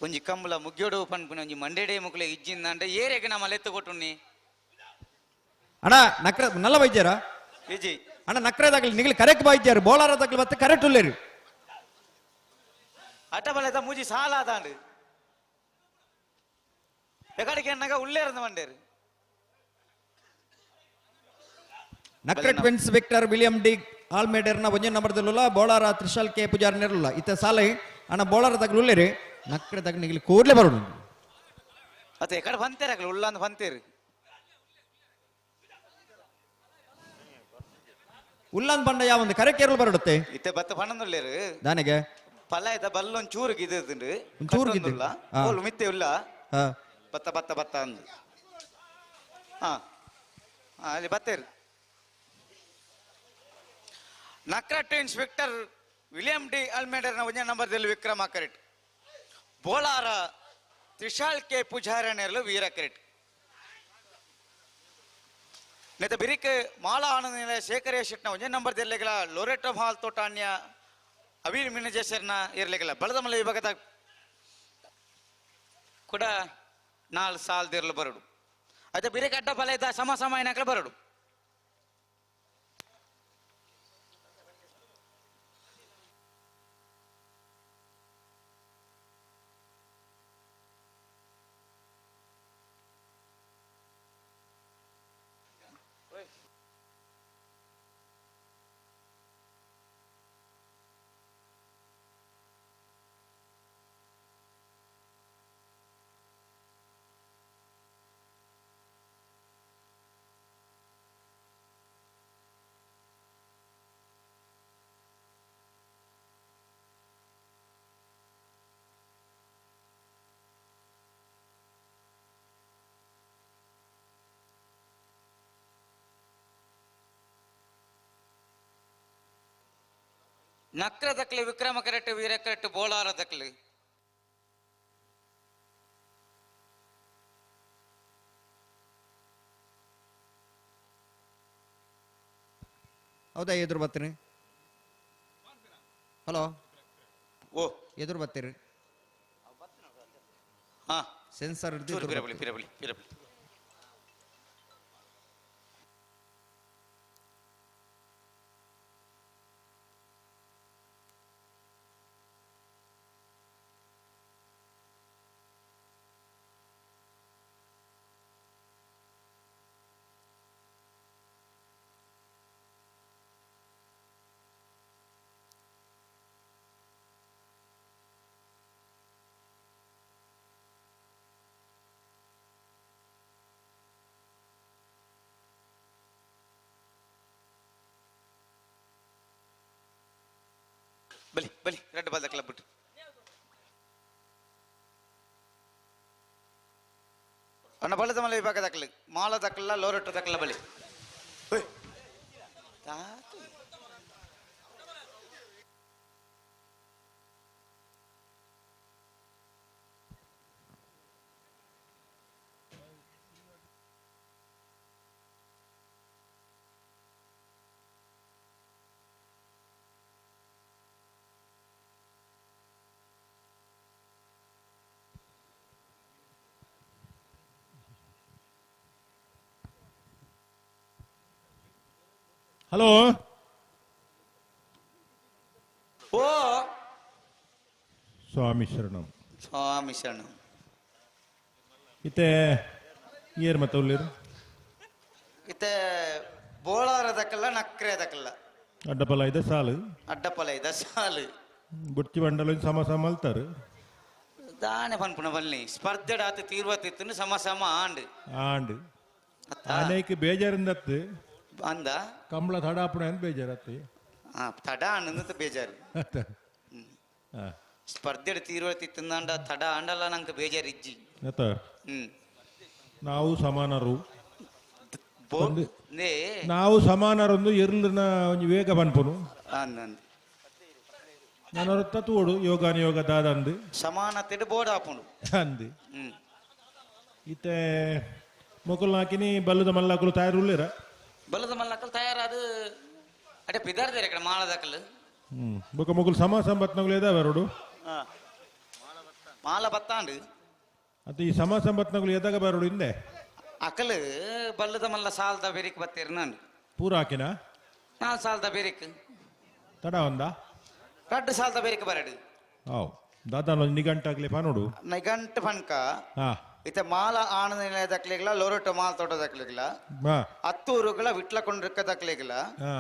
ಒಂಜಿ ಕಂಬಳ ಮುಗ್ಯೋಡು ಪನ್ಪುನ ಒಂಜಿ ಮಂಡೆಡೆ ಮುಕ್ಲೆ ಇಜ್ಜಿಂದಂಡೆ ಏರೆಗೆ ನಮ್ಮ ಲೆತ್ತು ಕೊಟ್ಟುನ್ನಿ ಅಣ್ಣ ನಕ್ರ ನಲ್ಲ ವೈದ್ಯರ ಇಜಿ ಅಣ್ಣ ನಕ್ರದಾಗಲಿ ನಿಗಲಿ ಕರೆಕ್ಟ್ ವೈದ್ಯರು ಬೋಲಾರದಾಗಲಿ ಮತ್ತೆ ಕರೆಕ್ಟ್ ಉಳ್ಳೇರು ಅಟಬಲದ ಮೂಜಿ ಸಾಲ ಅದಾಂಡು ಎಕಡಿಗೆ ಎನ್ನಗ ಉಳ್ಳೇ ಇರಂದ ಮಂಡೇರು ನಕ್ರ ಟ್ವಿನ್ಸ್ ವಿಕ್ಟರ್ ವಿಲಿಯಂ ಡಿ ಆಲ್ಮೇಡರ್ನ ಒಂಜೆ ನಂಬರ್ದಲ್ಲ ಬೋಳಾರ ತ್ರಿಶಾಲ್ ಕೆ ಪೂಜಾರಿ ನೆರಲ್ಲ ಇತ್ತ ಸಾಲ ಅಣ್ಣ ಬೋಳಾರದಾಗಲಿ ಉಳ್ಳೇರಿ ನಕ್ರದಾಗ ನಿಗಲಿ ಕೂಡ್ಲೆ ಬರೋಡು ಮತ್ತೆ ಎಕಡೆ ಬಂತೇರಾಗಲಿ ಉಳ್ಳಂದು ಬಂತೇರು ಉಲ್ಲಂದ್ ಬಂಡ ಯಾವೊಂದು ಕರೆ ಕೇರಳ ಬರಡುತ್ತೆ ಇತ್ತೆ ಬತ್ತ ಪಣ್ಣಂದುಳ್ಳೇರು ದಾನಿಗೆ ಪಲ ಇದ್ದ ಬಲ್ಲೊಂದು ಚೂರು ಗಿದ್ದುಂಡು ಚೂರು ಗಿದ್ದಿಲ್ಲ ಮಿತ್ತೆ ಇಲ್ಲ ಬತ್ತ ಬತ್ತ ಬತ್ತ ಅಂದು ಹಾ ಅಲ್ಲಿ ಬತ್ತೇರು ನಕ್ರ ಟ್ವಿನ್ಸ್ ವಿಕ್ಟರ್ ವಿಲಿಯಂ ಡಿ ಅಲ್ಮೇಡರ್ನ ಒಂದೇ ನಂಬರ್ದಲ್ಲಿ ವಿಕ್ರಮ ಕರೆಕ್ಟ್ ಬೋಳಾರ ತ್ರಿಶಾಲ್ ಕೆ ಪೂಜಾರಿ ನೆರಲು ವೀರ ಕರೆಕ್ಟ್ ನೆತ ಬಿರಿಕ್ ಮಾಲಾ ಆನಂದ ನಿಲಯ ಶೇಖರ ಶೆಟ್ನ ಒಂದೇ ನಂಬರ್ದಲ್ಲಿಗಲ ಲೊರೆಟೋ ಹಾಲ್ ತೋಟಾಣ್ಯ ಅವೀರ್ ಮಿನಜೇಶ್ವರ್ನ ಇರ್ಲಿಕ್ಕಿಲ್ಲ ಬಳದಮಲ್ಲ ವಿಭಾಗದ ಕೂಡ 4 ಸಾಲದಿರಲು ಬರಡು ಅದೇ ಬಿರಿಕ್ ಅಡ್ಡ ಫಲ ಇದ್ದ ಸಮ ಸಮಯನಕಲ ಬರಡು ನಕ್ರ ದಕ್ಲೆ ವಿಕ್ರಮ ಕರೆಕ್ಟ್ ವೀರ ಕರೆಕ್ಟ್ ಬೋಳಾರ ದಕ್ಲೆ ಹೌದಾ ಎದುರು ಬರ್ತೀನಿ ಹಲೋ ಓ ಎದುರು ಬರ್ತೀರಿ ಹಾ ಸೆನ್ಸರ್ ಪಿರಬಲಿ ಬಲಿ ಬಲಿ ರೆಡ್ ಬಾಲ್ ದಕ್ಕಲ ಬಿಟ್ಟು ಅಣ್ಣ ಬಲದ ಮಲೆ ವಿಭಾಗ ದಕ್ಕಲಿ ಮಾಲ ದಕ್ಕಲ್ಲ ಲೋರೆಟ್ಟು ದಕ್ಕಲ್ಲ ಬಲಿ ಹಲೋ ಓ ಸ್ವಾಮಿ ಶರಣಂ ಸ್ವಾಮಿ ಶರಣಂ ಇತ್ತೆ ಏರ್ ಮತ್ತೆ ಉಳ್ಳೇರು ಇತ್ತೆ ಬೋಳಾರ ದಕ್ಕಲ್ಲ ನಕ್ರೆ ದಕ್ಕಲ್ಲ ಅಡ್ಡಪಲ ಇದೆ ಸಾಲು ಅಡ್ಡಪಲ ಇದ ಸಾಲು ಬುಡ್ಚಿ ಬಂಡಲ ಸಮ ಸಮ ಅಲ್ತಾರು ದಾನೆ ಪನ್ಪುನ ಬಲ್ಲಿ ಸ್ಪರ್ಧೆ ಆತ ತೀರ್ವತ್ತಿತ್ತು ಸಮ ಸಮ ಆಂಡ್ ಆನೆಗೆ ಬೇಜಾರಿಂದತ್ತು ಅಂದ ಕಂಬಳ ತಡಾಪುಣ ಅಂತ ಬೇಜಾರತ್ತೆ ತಡ ಅನ್ನಂತ ಬೇಜಾರು ಸ್ಪರ್ಧೆ ತೀರ್ವತ್ತಿತ್ತಂದ ತಡ ಆಂಡಲ್ಲ ನಂಗೆ ಬೇಜಾರು ಇಜ್ಜಿ ನಾವು ಸಮಾನರು ನೇ ನಾವು ಸಮಾನರೊಂದು ಎರ್ಲಿನ ಒಂದು ವೇಗ ಬನ್ಪನು ಅಂದಂದು ನಾನು ತತ್ವೋಡು ಯೋಗಾನ ಯೋಗ ದಾದಂದು ಸಮಾನತೆ ಬೋರ್ಡ್ ಹಾಪುಂಡು ಅಂದು ಇತ್ತೆ ಮೊಕಲ್ ಹಾಕಿನಿ ಬಲ್ಲದ ಮಲ್ಲಾಕಲು ತಯಾರು ಉಳ್ಳೇರ ಬಲ್ಲದ ಮಲ್ಲಕ್ಕಲ್ ತಯಾರಾದು ಅಡೆ ಪಿದಾರ್ದೇರ ಕಡೆ ಮಾಳದಕ್ಕಲ್ ಬೊಕ ಮೊಕಲ್ ಸಮ ಸಂಬತ್ನಗಳು ಇದಾವೆ ಎರಡು ಮಾಲ ಬತ್ತಾಂಡು ಅಂತ ಈ ಸಮ ಸಂಬತ್ನಗಳು ಎದಾಗ ಬರೋಡು ಹಿಂದೆ ಅಕಲ್ ಬಲ್ಲದ ಮಲ್ಲ ಸಾಲದ ಬೇರಿಕ್ ಬತ್ತೇರು ನಾನು ಪೂರ ಹಾಕಿನ ನಾಲ್ ಸಾಲದ ಬೇರಿಕ್ ತಡ ಒಂದ ರಡ್ಡು ಸಾಲದ ಬೇರಿಕ್ ಬರಡು ಹಾವ್ ದಾದಾನ ನಿಗಂಟಾಗ್ಲಿ ಪಾನೋಡು ನೈಗಂಟ ಪನ್ಕ ಹಾ ಇತ ಮಾಲ ಆನಂದ ದಕ್ಲಿಗ್ಲ ಲೊರಟು ಮಾಲ್ ತೋಟ ದಕ್ಲಿಗ್ಲ ಹಾ ಹತ್ತೂರುಗಳ ವಿಟ್ಲ ಕೊಂಡ್ರಿಕ್ಕ ದಕ್ಲಿಗ್ಲ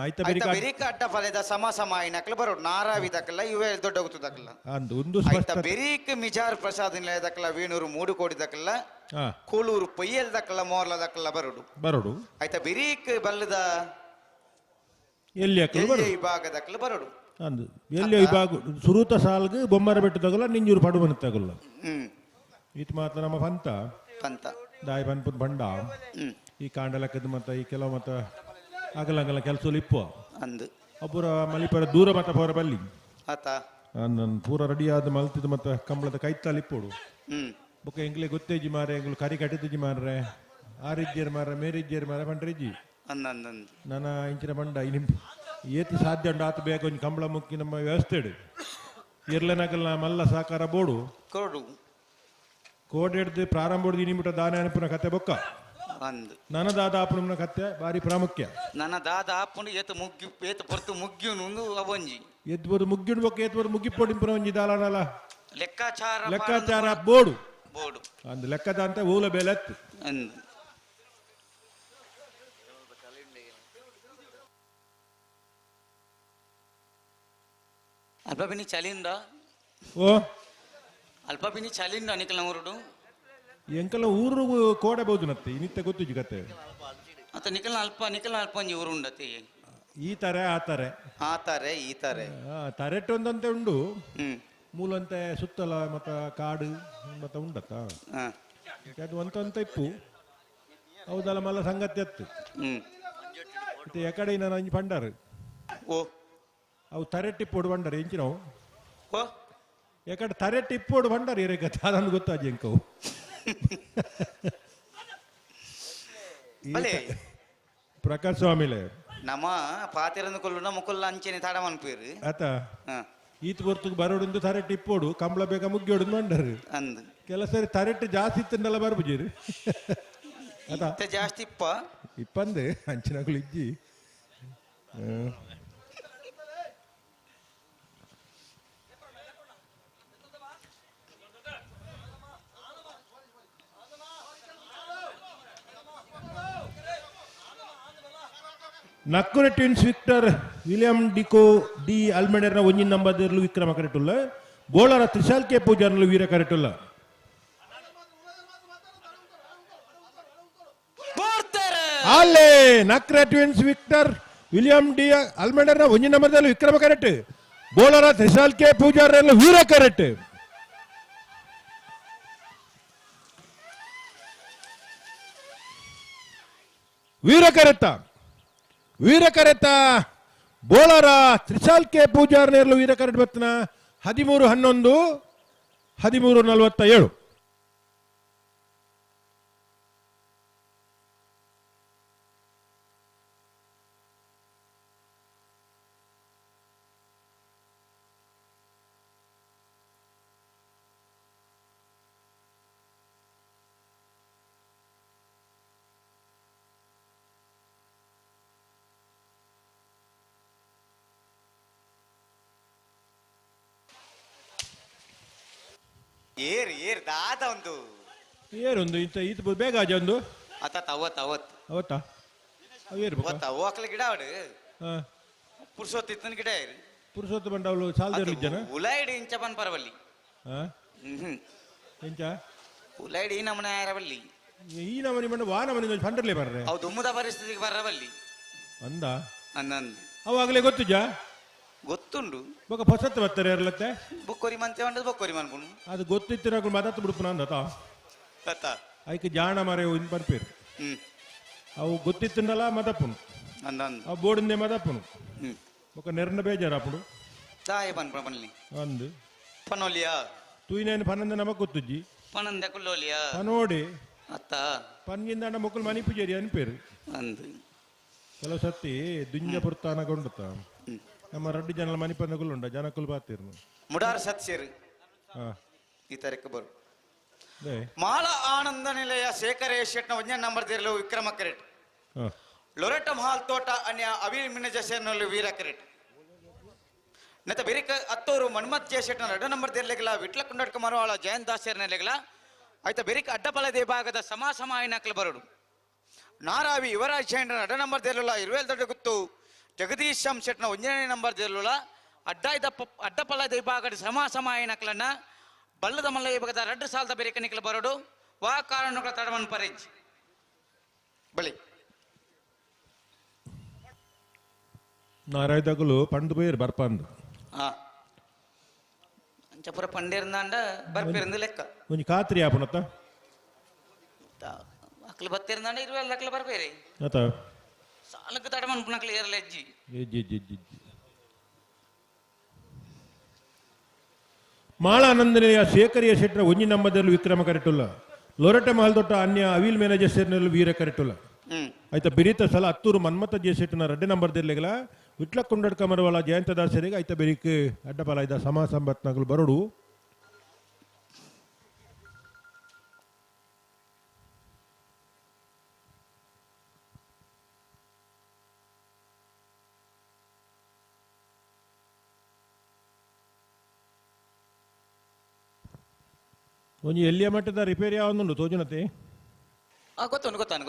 ಆಯ್ತ ಬೆರಿಕ ಬೆರಿಕ ಅಡ್ಡ ಫಲದ ಸಮ ಸಮ ಆಯ್ನಕ್ಲ ಬರೋಡು ನಾರಾವಿ ದಕ್ಲ ಇವೇ ದೊಡ್ಡ ಗೊತ್ತು ದಕ್ಲ ಅಂದ್ ಒಂದು ಆಯ್ತ ಸ್ಪಷ್ಟ ಬೆರಿಕ್ ಮಿಜಾರ್ ಪ್ರಸಾದ್ ದಕ್ಲ ವೇಣೂರು 3 ಕೋಟಿ ದಕ್ಲ ಹಾ ಕೂಳೂರು ಪೊಯ್ಯಲ್ ದಕ್ಲ ಮೋರ್ಲ ದಕ್ಲ ಬರೋಡು ಬರೋಡು ಆಯ್ತ ಬೆರಿಕ್ ಬಲ್ಲದ ಎಲ್ಲಿ ಹಾಕಲು ಎಲ್ಲಿ ಬರೋಡು ಈ ಭಾಗ ದಕ್ಲ ಬರೋಡು ಅಂದ್ ಎಲ್ಲಿ ಇವಾಗ ಸುರೂತ ಸಾಲ್ಗೆ ಬೊಮ್ಮರ ಬೆಟ್ಟು ತಗೊಲ್ಲ ನಿಂಜೂರು ಪಡು ಬಂದು ತಗೊಲ್ಲ ಈತ ಮಾತ್ರ ನಮ್ಮ ಪಂತ ಪಂತ ದಾಯಿ ಪನ್ಪುದ್ ಬಂಡ ಈ ಕಾಂಡ ಲೆಕ್ಕದ ಮತ್ತ ಈ ಕೆಲವು ಮತ್ತ ಆಗಲಂಗಲ ಕೆಲಸ ಇಪ್ಪು ಅಂದು ಒಬ್ಬರ ಮಲಿಪರ ದೂರ ಮತ್ತ ಪವರ ಬಲ್ಲಿ ಆತ ನನ್ನ ಪೂರ ರೆಡಿ ಆದ ಮಲ್ತಿದ್ದು ಮತ್ತ ಕಂಬಳದ ಕೈತಲ್ಲಿ ಇಪ್ಪೋಡು ಬೊಕ್ಕ ಎಂಗ್ಲೆ ಗೊತ್ತೇಜಿ ಮಾರೆ ಎಂಗ್ಲು ಕರಿ ಕಟ್ಟಿದ್ದಿ ಮಾರ್ರೆ ಆರಿಜ್ಜೇರ್ ಮಾರ ಮೇರಿಜ್ಜೇರ್ ಮಾರ ಪಂಡ್ರಿಜ್ಜಿ ಅಂದಂದು ನನ್ನ ಇಂಚಿನ ಬಂಡ ಇನಿ ಏತಿ ಸಾಧ್ಯ ಉಂಡು ಆತ ಬೇಗ ಒಂದು ಕಂಬಳ ಮುಕ್ಕಿ ನಮ್ಮ ವ್ಯವಸ್ಥೆ ಇರ್ಲೆನಕಲ್ನ ಮಲ್ಲ ಸಾಕಾರ ಬೋಡು ಕೊಡು ಕೋಡ್ ಹಿಡ್ದು ಪ್ರಾರಂಭ ಹೊಡ್ದು ಇನಿಮಿಟ ದಾನ ಅನುಪುನ ಕತೆ ಬೊಕ್ಕ ಅಂದು ನನ್ನ ದಾದ ಅಪುನ ಕತೆ ಬಾರಿ ಪ್ರಾಮುಖ್ಯ ನನ್ನ ದಾದ ಆಪುಂಡು ಏತು ಮುಗ್ಗಿ ಏತು ಪೊರ್ತು ಮುಗ್ಗಿಯುನು ಅವೊಂಜಿ ಎದ್ಬೋದು ಮುಗ್ಗಿನ ಬೊಕ್ಕ ಎದ್ಬೋದು ಮುಗ್ಗಿಪ್ಪೊಡಿಂಪುನ ಒಂಜಿ ದಾಲನಲ್ಲ ಲೆಕ್ಕಾಚಾರ ಲೆಕ್ಕಾಚಾರ ಬೋಡು ಬೋರ್ಡು ಅಂದ್ ಲೆಕ್ಕದ ಅಂತ ಊಲ ಬೆಲೆ ಎತ್ತು ಅಂದು ಅಲ್ಪ ಬಿನಿ ಚಲಿಂದ ಓ ಅಲ್ಪ ಬಿನಿ ಚಲಿಂದ ನಿಕಲ್ ನವರುಡು ಎಂಕಲ ಊರು ಕೋಡಬಹುದು ನತ್ತೆ ಇನಿತ್ತ ಗೊತ್ತಿಜ್ಜಿ ಕತೆ ಅತ್ತ ನಿಕಲ್ ಅಲ್ಪ ಒಂಜಿ ಊರು ಉಂಡತಿ ಈ ತಾರೆ ಆ ತಾರೆ ಆತಾರೆ ಈ ತಾರೆ ತರೆಟ್ ಒಂದಂತೆ ಉಂಡು ಹ್ಮ್ ಮೂಲಂತೆ ಸುತ್ತಲ ಮತ್ತ ಕಾಡು ಮತ್ತ ಉಂಡತ್ತ ಹ. ಅದು ಒಂತ ಇಪ್ಪು ಹೌದಲ್ಲ ಮಲ್ಲ ಸಂಗತಿ ಅತ್ತು ಹ್ಮ್ ಮತ್ತೆ ಎಕಡೆ ನಾನು ಅಂಜಿ ಪಂಡಾರು ಓ ಅವು ತರೆಟ್ ಇಪ್ಪೋಡು ಪಂಡಾರು ಎಂಚಿ ನಾವು ಓ ಎಕಡೆ ತರೆಟ್ ಇಪ್ಪೋಡು ಪಂಡಾರು ಇರಗತ್ತೆ ಅದನ್ನು ಗೊತ್ತಾಜಿ ಎಂಕವು ಬಲೆ ಪ್ರಕಾಶ್ ಸ್ವಾಮಿಲೆ ನಮ್ಮ ಪಾತಿರಂದು ಕೊಲ್ಲುನ ಮುಕುಲ್ಲ ಅಂಚೆನೆ ತಾಡ ಮನ್ಪೇರು ಆತ ಹ ಈತ್ ಹೊರ್ತು ಬರೋಡು ತರೆಟ್ ಇಪ್ಪೋಡು ಕಂಬಳ ಬೇಗ ಮುಗ್ಗಿಯೋಡು ಮಂಡರು ಅಂದು ಕೆಲಸ ತರೆಟ್ ಜಾಸ್ತಿ ಇತ್ತಂದಲ್ಲ ಬರ್ಬುಜೀರು ಆತ ಇತ್ತ ಜಾಸ್ತಿ ಇಪ್ಪ ಇಪ್ಪಂದೆ ಅಂಚಿನಗಳು ಇಜ್ಜಿ ನಕ್ಕುರ ಟ್ವಿನ್ಸ್ ವಿಕ್ಟರ್ ವಿಲಿಯಂ ಡಿಕೋ ಡಿ ಅಲ್ಮೆಡರ್ನ ಒಂಜಿನ ನಂಬರ್ಲು ವಿಕ್ರಮ ಕರೆಟುಲ್ಲ ಬೋಳರ ತ್ರಿಶಾಲ್ ಕೆ ಪೂಜಾರ್ಲು ವೀರ ಕರೆಟುಲ್ಲ ಅಲ್ಲೇ ನಕ್ರ ಟ್ವಿನ್ಸ್ ವಿಕ್ಟರ್ ವಿಲಿಯಂ ಡಿ ಅಲ್ಮೆಡರ್ನ ಒಂಜಿನ ನಂಬರ್ಲು ವಿಕ್ರಮ ಕರೆಟ್ ಬೋಳರ ತ್ರಿಶಾಲ್ ಕೆ ಪೂಜಾರ್ಲು ವೀರ ಕರೆಟ್ ವೀರಕರೆತ ಬೋಳರ ತ್ರಿಶಾಲ್ ಕೆ ಪೂಜಾರ್ ನೇರ್ಲು ವೀರಕರೆಟ್ ಬತ್ತನ 13-11-13:47 ಏರ್ ದಾದ ಒಂದು ಏರೊಂದು ಇಂತ ಈತ ಬೇಗ ಆಜ ಒಂದು ಅತ್ತ ಅವತ್ ಅವತ್ತಾ ಅವು ಏರ್ಬೇಕು ಅವತ್ತ ಓಕ್ಲ ಗಿಡ ಅವಡು ಹಾ ಪುರುಷೋತ್ ಇತ್ತನ ಗಿಡ ಏರು ಪುರುಷೋತ್ತ ಬಂಡ ಅವಳು ಸಾಲದಲ್ಲಿ ಜನ ಉಲಾಯ್ಡಿ ಇಂಚ ಬನ್ ಪರವಲ್ಲಿ ಹಾ ಹ್ಮ್ ಎಂಚ ಉಲಾಯ್ಡಿ ಈ ನಮನ ಯಾರವಲ್ಲಿ ಈ ನಮನಿ ಬಂಡ ವಾ ನಮನಿ ಪಂಡರ್ಲೆ ಬರ್ರೆ ಅವು ದುಮ್ಮದ ಪರಿಸ್ಥಿತಿಗೆ ಬರವಲ್ಲಿ ಅಂದ ಅಂದಂದು ಅವು ಆಗಲೇ ಗೊತ್ತುಜ ಗೊತ್ತುಂಡು ಬೊಕ್ಕ ಹೊಸತ್ತು ಬರ್ತಾರೆ ಇರ್ಲತ್ತೆ ಬೊಕ್ಕೊರಿ ಮಂತೆ ಹೊಂಡದ ಬೊಕ್ಕೊರಿ ಮನ್ಪುಣು ಅದು ಗೊತ್ತಿತ್ತು ನಾವು ಮಾತಾಡ್ತು ಬಿಡ್ಪುನ ಅಂದತ ತತ್ತ ಐಕೆ ಜಾಣ ಮಾರೆ ಇನ್ ಪನ್ಪೇರು ಹ್ಮ್ ಅವು ಗೊತ್ತಿತ್ತಂಡಲ್ಲ ಮದಪ್ಪುನು ಅಂದಂದು ಅವು ಬೋರ್ಡಿಂದೆ ಮದಪ್ಪುನು ಹ್ಮ್ ఒక నెరన బేజారప్పుడు దాయ పని పనులు అందు పనోలియా తూయినేని పనంద నమకు గుర్తుజ్జి పనంద కుల్లోలియా పనోడి అత్త పన్గిందండ మొక్కలు మణిపు చేరి అని పేరు అందు ಕೆಲವು ಸತ್ತಿ ದುಂಜ ಪುರ್ತಾನಗೊಂಡುತ್ತ ನಮ್ಮ ರಡ್ಡಿ ಜನల ಮನಿಪಂದಗಳು ಉಂಡ ಜನಕ್ಕಲು ಬಾತಿರ್ನು ಮುಡಾರ್ ಸತ್ಸೇರು ಈ ತಾರೀಕು ಬರು ದೇ ಮಾಲ ಆನಂದ ನಿಲಯ ಶೇಖರೇಶ್ ಶೆಟ್ನ ಒಂಜನೇ ನಂಬರ್ ದೇರ್ಲು ವಿಕ್ರಮ ಕರೆಟ್ ಹಾಂ ಲೊರೆಟ ಮಹಾಲ್ ತೋಟ ಅನ್ಯ ಅವಿಲ್ ಮಿನಜ ಸೇರ್ನಲ್ಲಿ ವೀರ ಕರೆಟ್ ನೆತ್ತ ಬೆರಿಕ ಹತ್ತೂರು ಮನ್ಮತ್ ಜೆ ಶೆಟ್ನ 2 ನಂಬರ್ ದೇರ್ಲೆಗಲ ವಿಟ್ಲ ಕುಂಡಡ್ಕ ಮರವಾಳ ಜಯಂತ್ ದಾಸ್ ಸೇರ್ನೆಲೆಗಲ ಆಯ್ತ ಬೆರಿಕ ಅಡ್ಡಪಲದೆ ಭಾಗದ ಸಮಾಸಮಾಯನಕ್ಲ ಬರಡು ನಾರಾವಿ ಯುವರಾಜ್ ಶೆಟ್ನ 2 ನಂಬರ್ ದೇರ್ಲುಲ 20 ದೊಡ್ಡ ಗುತ್ತು ಜಗದೀಶ್ ಶಂ ಶೆಟ್ನ 1ನೇ ನಂಬರ್ ದೇರ್ಲುಲ ಅಡ್ಡಪಲದ ವಿಭಾಗದ ಸಮಾಸಮಾಯನಕ್ಲನ್ನ ಬಲ್ಲದ ಮಲ್ಲ ವಿಭಾಗದ 2 ಸಾಲದ ಬೆರಿಕ ನಿಕ್ಲ ಬರಡು ವಾ ಕಾರಣಗಳ ತಡವನ್ ಪರೇಜ್ ಬಳಿ ನಾರಾಯದಗಲು ಪಂಡು ಬೇರು ಬರ್ಪಂದು ಹಾ ಅಂಚಪುರ ಪಂಡೇರ್ನಾಂಡ ಬರ್ಪಿರಂದು ಲೆಕ್ಕ ಒಂಜಿ ಖಾತ್ರಿ ಆಪುನತ್ತ ಅಕ್ಲು ಬತ್ತಿರ್ನಾಂಡ 20 ಲಕ್ಷ ಬರ್ಬೇರಿ ಆತ ಸಾಲಕ್ಕೆ ತಡಮನ್ ಪುನಕ್ಲು ಏರ್ಲ ಹೆಜ್ಜಿ ಎಜ್ಜಿ ಮಾಳ ಆನಂದನೆಯ ಶೇಖರಿಯ ಶೆಟ್ರ ಒಂಜಿ ನಂಬರ್ದಲ್ಲೂ ವಿಕ್ರಮ ಕರೆಟುಲ್ಲ ಲೊರಟ ಮಹಲ್ ದೊಡ್ಡ ಅನ್ಯ ಅವಿಲ್ ಮ್ಯಾನೇಜರ್ ಸೇರ್ನಲ್ಲೂ ವೀರ ಕರೆಟುಲ್ಲ ಆಯ್ತಾ ಬಿರಿತ ಸಲ ಹತ್ತೂರು ಮನ್ಮತ ಜೆ ಶೆಟ್ನ 2 ನಂಬರ್ ದೇರ್ಲೆಗಲ ವಿಟ್ಲ ಕುಂಡಡ್ಕ ಮರವಾಳ ಜಯಂತ ದಾಸರಿಗೆ ಆಯ್ತಾ ಬೆರಿಕ್ ಅಡ್ಡಪಾಲ ಇದ್ದ ಸಮಾ ಸಂಬತ್ನಗಳು ಬರೋಡು ಒಂಜಿ ಎಲ್ಲಿಯ ಮಟ್ಟದ ರಿಪೇರಿ ಯಾವೊಂದುಂಡು ತೋಜುನತೆ ಗೊತ್ತಾನು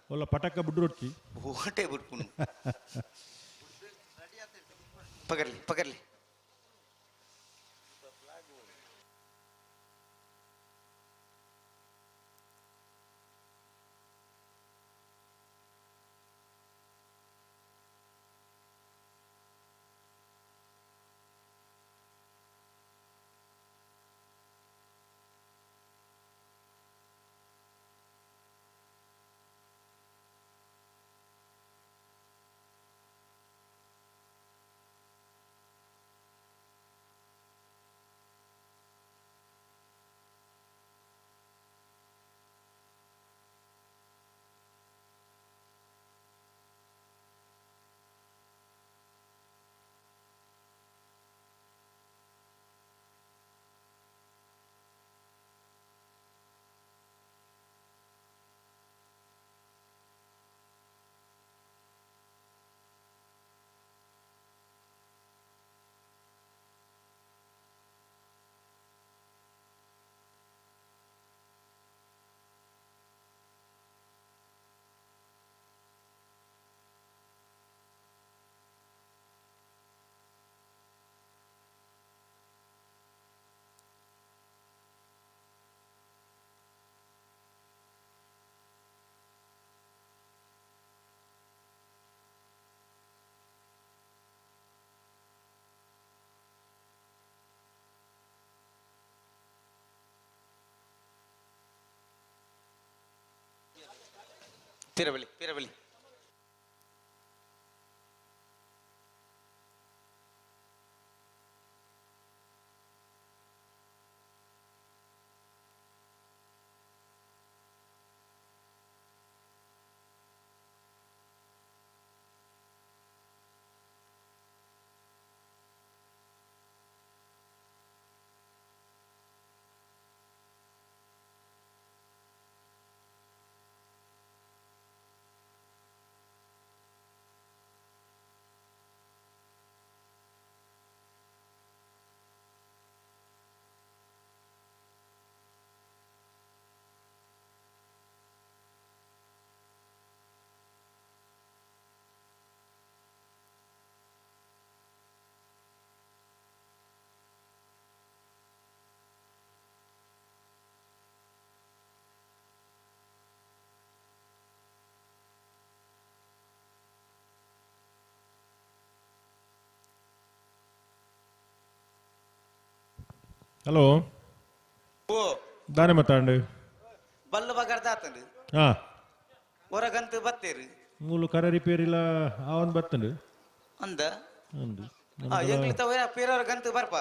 ಒಲ್ಲ ಪಟಕ ಬುಡ್ರೊಡ್ಚಿ ಓಟೆ ಬಿಟ್ಪುನು ಪಗರ್ಲಿ ಪಿರಬಲಿ ಹಲೋ ಓ ದಾನೆ ಮಾತಾಂಡು ಬಲ್ಲು ಬಗರ್ದಾತಂಡು ಹಾ ಹೊರಗಂತು ಬತ್ತೇರು ಮೂಲು ಕರ ರಿಪೇರಿಲ ಅವನ್ ಬತ್ತಂಡು ಅಂದ ಅಂದು ಎಂಗ್ಲಿತ ಪೇರವ್ರ ಗಂತು ಬರ್ಪ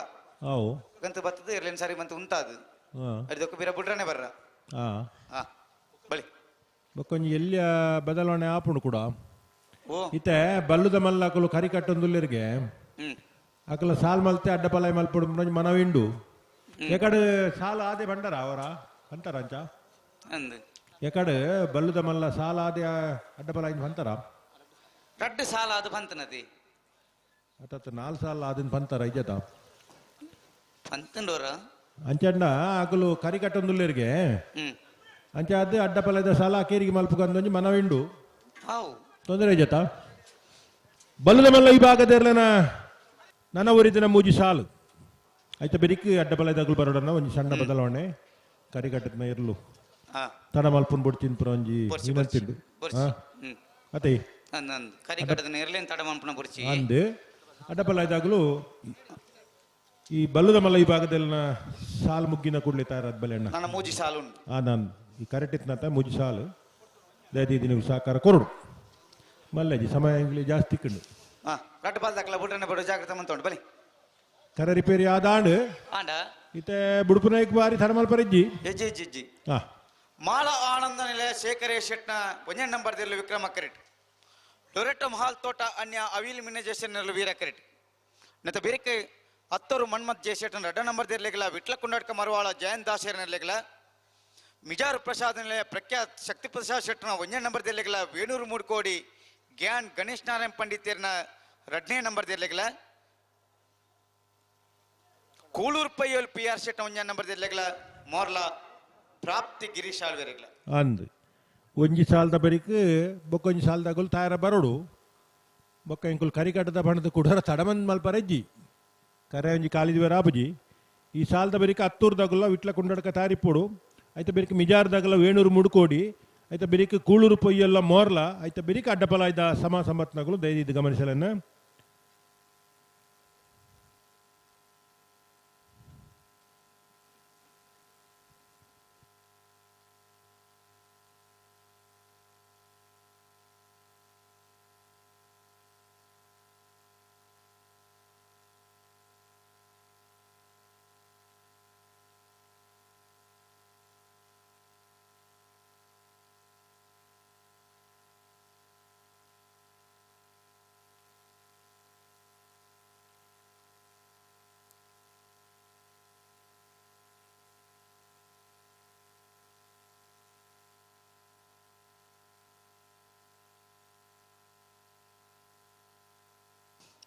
ಆವು ಗಂತು ಬತ್ತದು ಇರ್ಲೇನು ಸರಿ ಬಂತು ಉಂಟಾದು ಹಾ ಅಡಿದೊಕ್ಕ ಬೀರ ಬಿಡ್ರನೆ ಬರ್ರ ಹಾ ಹಾ ಬಳಿ ಬಕ್ಕೊಂಜಿ ಎಲ್ಲಿಯ ಬದಲಾವಣೆ ಆಪುಂಡು ಕೂಡ ಓ ಇತ್ತೆ ಬಲ್ಲುದ ಮಲ್ಲಕಲು ಕರಿ ಕಟ್ಟೊಂದುಲ್ಲರಿಗೆ ಹ್ಮ್ ಅಕಲ ಸಾಲ್ ಮಲ್ತೆ ಅಡ್ಡಪಲಾಯಿ ಮಲ್ಪಡು ಮನವಿಂಡು ಎಕಡೆ ಸಾಲ ಆದೆ ಬಂಡರ ಅವರ ಅಂತಾರ ಅಂಚ ಅಂದು ಎಕಡೆ ಬಲ್ಲುದ ಮಲ್ಲ ಸಾಲ ಆದೆ ಅಡ್ಡಬಲ ಇಂದು ಅಂತಾರ ರಡ್ಡು ಸಾಲ ಅದು ಬಂತನದಿ ಅತ್ತ 4 ಸಾಲ ಅದನ್ನ ಬಂತಾರ ಇಜ್ಜತ ಪಂತಂಡೋರ ಅಂಚಂಡ ಆಗಲು ಕರಿ ಕಟ್ಟೊಂದುಲ್ಲೇರಿಗೆ ಅಂಚ ಅದು ಅಡ್ಡಪಲದ ಸಾಲ ಕೇರಿಗೆ ಮಲ್ಪುಕೊಂಡೊಂಜಿ ಮನವಿಂಡು ಹಾವು ತೊಂದರೆ ಜತ ಬಲ್ಲದ ಮಲ್ಲ ಈ ಭಾಗದೆರ್ಲನ ನನ್ನ ಊರಿದಿನ ಮೂಜಿ ಸಾಲು ಆಯ್ತಾ ಬೆರಿಕ್ ಅಡ್ಡಪಲದಗಳು ಬರೋಡನ್ನ ಒಂಜಿ ಸಣ್ಣ ಬದಲಾವಣೆ ಕರಿ ಕಟ್ಟದ ಇರ್ಲು ತಡ ಮಲ್ಪುನ್ ಬುಡ್ಚಿನ್ ಪುರ ಒಂಜಿ ಇನ್ನಂತಿಂಡು ಅತ್ತೆ ಕರಿ ಕಟ್ಟದ ಇರ್ಲೇನ್ ತಡ ಮಲ್ಪುನ ಬುಡ್ಚಿ ಅಂದೆ ಅಡ್ಡಪಲದಾಗಲು ಈ ಬಲ್ಲದ ಮಲ್ಲ ಈ ಭಾಗದಲ್ಲಿನ ಸಾಲು ಮುಗ್ಗಿನ ಕೂಡಲೇ ತಯಾರಾದ ಬಲೆಣ್ಣ ನನ್ನ ಮೂಜಿ ಸಾಲು ಉಂಟು ನಾನು ಈ ಕರೆಕ್ಟ್ ಇತ್ತನಂತ ಮೂಜಿ ಸಾಲು ದಯದಿ ನೀವು ಸಹಕಾರ ಕೊರಡು ಮಲ್ಲಜಿ ಸಮಯ ಜಾಸ್ತಿ ಕಂಡು ರಡ್ಡು ಬಾಲ್ ದಾಖಲ ಬುಡ್ರನ್ನ ಬಿಡು ಜಾಗ್ರತೆ ಮಂತೊಂಡು ಬಲಿ ಕರ ರಿಪೇರಿ ಆದಾಂಡ್ ಆಂಡ ಇತ್ತೆ ಬುಡುಪುನಾಯ್ಕ ಬಾರಿ ಥರ್ಮಲ್ ಪರಿಜ್ಜಿ ಹೆಜ್ಜೆ ಹೆಜ್ಜೆ ಹೆಜ್ಜಿ ಹಾ ಮಾಳ ಆನಂದ ನಿಲಯ ಶೇಖರೇ ಶೆಟ್ನ ಒಂಜನ್ ನಂಬರ್ ದಿರ್ಲು ವಿಕ್ರಮ ಕರೆಟ್ ಲೊರೆಟೊ ಮಹಾಲ್ ತೋಟ ಅನ್ಯ ಅವಿಲ್ ಮಿನಜೇಷನ್ ನಿರ್ಲು ವೀರ ಕರೆಟ್ ನೆತ್ತ ಬಿರಿಕೆ ಹತ್ತರು ಮನ್ಮತ್ ಜಯಶೆಟ್ಟನ ರಡ್ಡ ನಂಬರ್ ದಿರ್ಲೆಗಲ ವಿಟ್ಲ ಕುಂಡಡ್ಕ ಮರವಾಳ ಜಯಂತ್ ದಾಸೇರ ನಿರ್ಲೆಗಲ ಮಿಜಾರು ಪ್ರಸಾದ್ ನಿಲಯ ಪ್ರಖ್ಯಾತ್ ಶಕ್ತಿ ಪ್ರಸಾದ್ ಶೆಟ್ಟನ ಒಂಜನ್ ನಂಬರ್ ದಿರ್ಲೆಗಲ ವೇಣೂರು ಮೂಡ್ಕೋಡಿ ಗ್ಯಾನ್ ಗಣೇಶ್ ನಾರಾಯಣ್ ಪಂಡಿತೇರ್ನ ರಡ್ನೇ ನಂಬರ್ ದಿರ್ಲೆಗಲ ಕೂಳೂರು ಪಯ್ಯೋಲ್ ಪಿ ಆರ್ ಶೆಟ್ನ ಒಂಜನ್ ನಂಬರ್ ದಿರ್ಲೆಗಲ ಮೋರ್ಲ ಪ್ರಾಪ್ತಿ ಗಿರೀಶ್ ಆಳ್ವೇರೆಗಲ ಅಂದ್ ಒಂಜಿ ಸಾಲದ ಬರಿಕ್ ಬೊಕ್ಕೊಂಜಿ ಸಾಲದಾಗಲು ತಯಾರ ಬರೋಡು ಬೊಕ್ಕ ಇಂಕುಲ್ ಕರಿಕಟ್ಟದ ಬಣ್ಣದ ಕುಡರ ತಡಮಂದ್ ಮಲ್ಪರಜ್ಜಿ ಕರೆ ಒಂಜಿ ಕಾಲಿದ ರಾಬಜಿ ಈ ಸಾಲದ ಬರಿಕ ಹತ್ತೂರ್ದಾಗಲ್ಲ ವಿಟ್ಲ ಕುಂಡಡ್ಕ ತಾರಿಪ್ಪೋಡು ಆಯ್ತ ಬೆರಿಕ ಮಿಜಾರ್ದಾಗಲ್ಲ ವೇಣೂರು ಮುಡ್ಕೋಡಿ ಆಯ್ತ ಬೆರಿಕ ಕೂಳೂರು ಪೊಯ್ಯೆಲ್ಲ ಮೋರ್ಲ ಆಯ್ತ ಬೆರಿಕ ಅಡ್ಡಪಲ ಇದ್ದ ಸಮ ಸಂಬತ್ನಗಳು ದಯದಿದ್ದು ಗಮನಿಸಲನ್ನ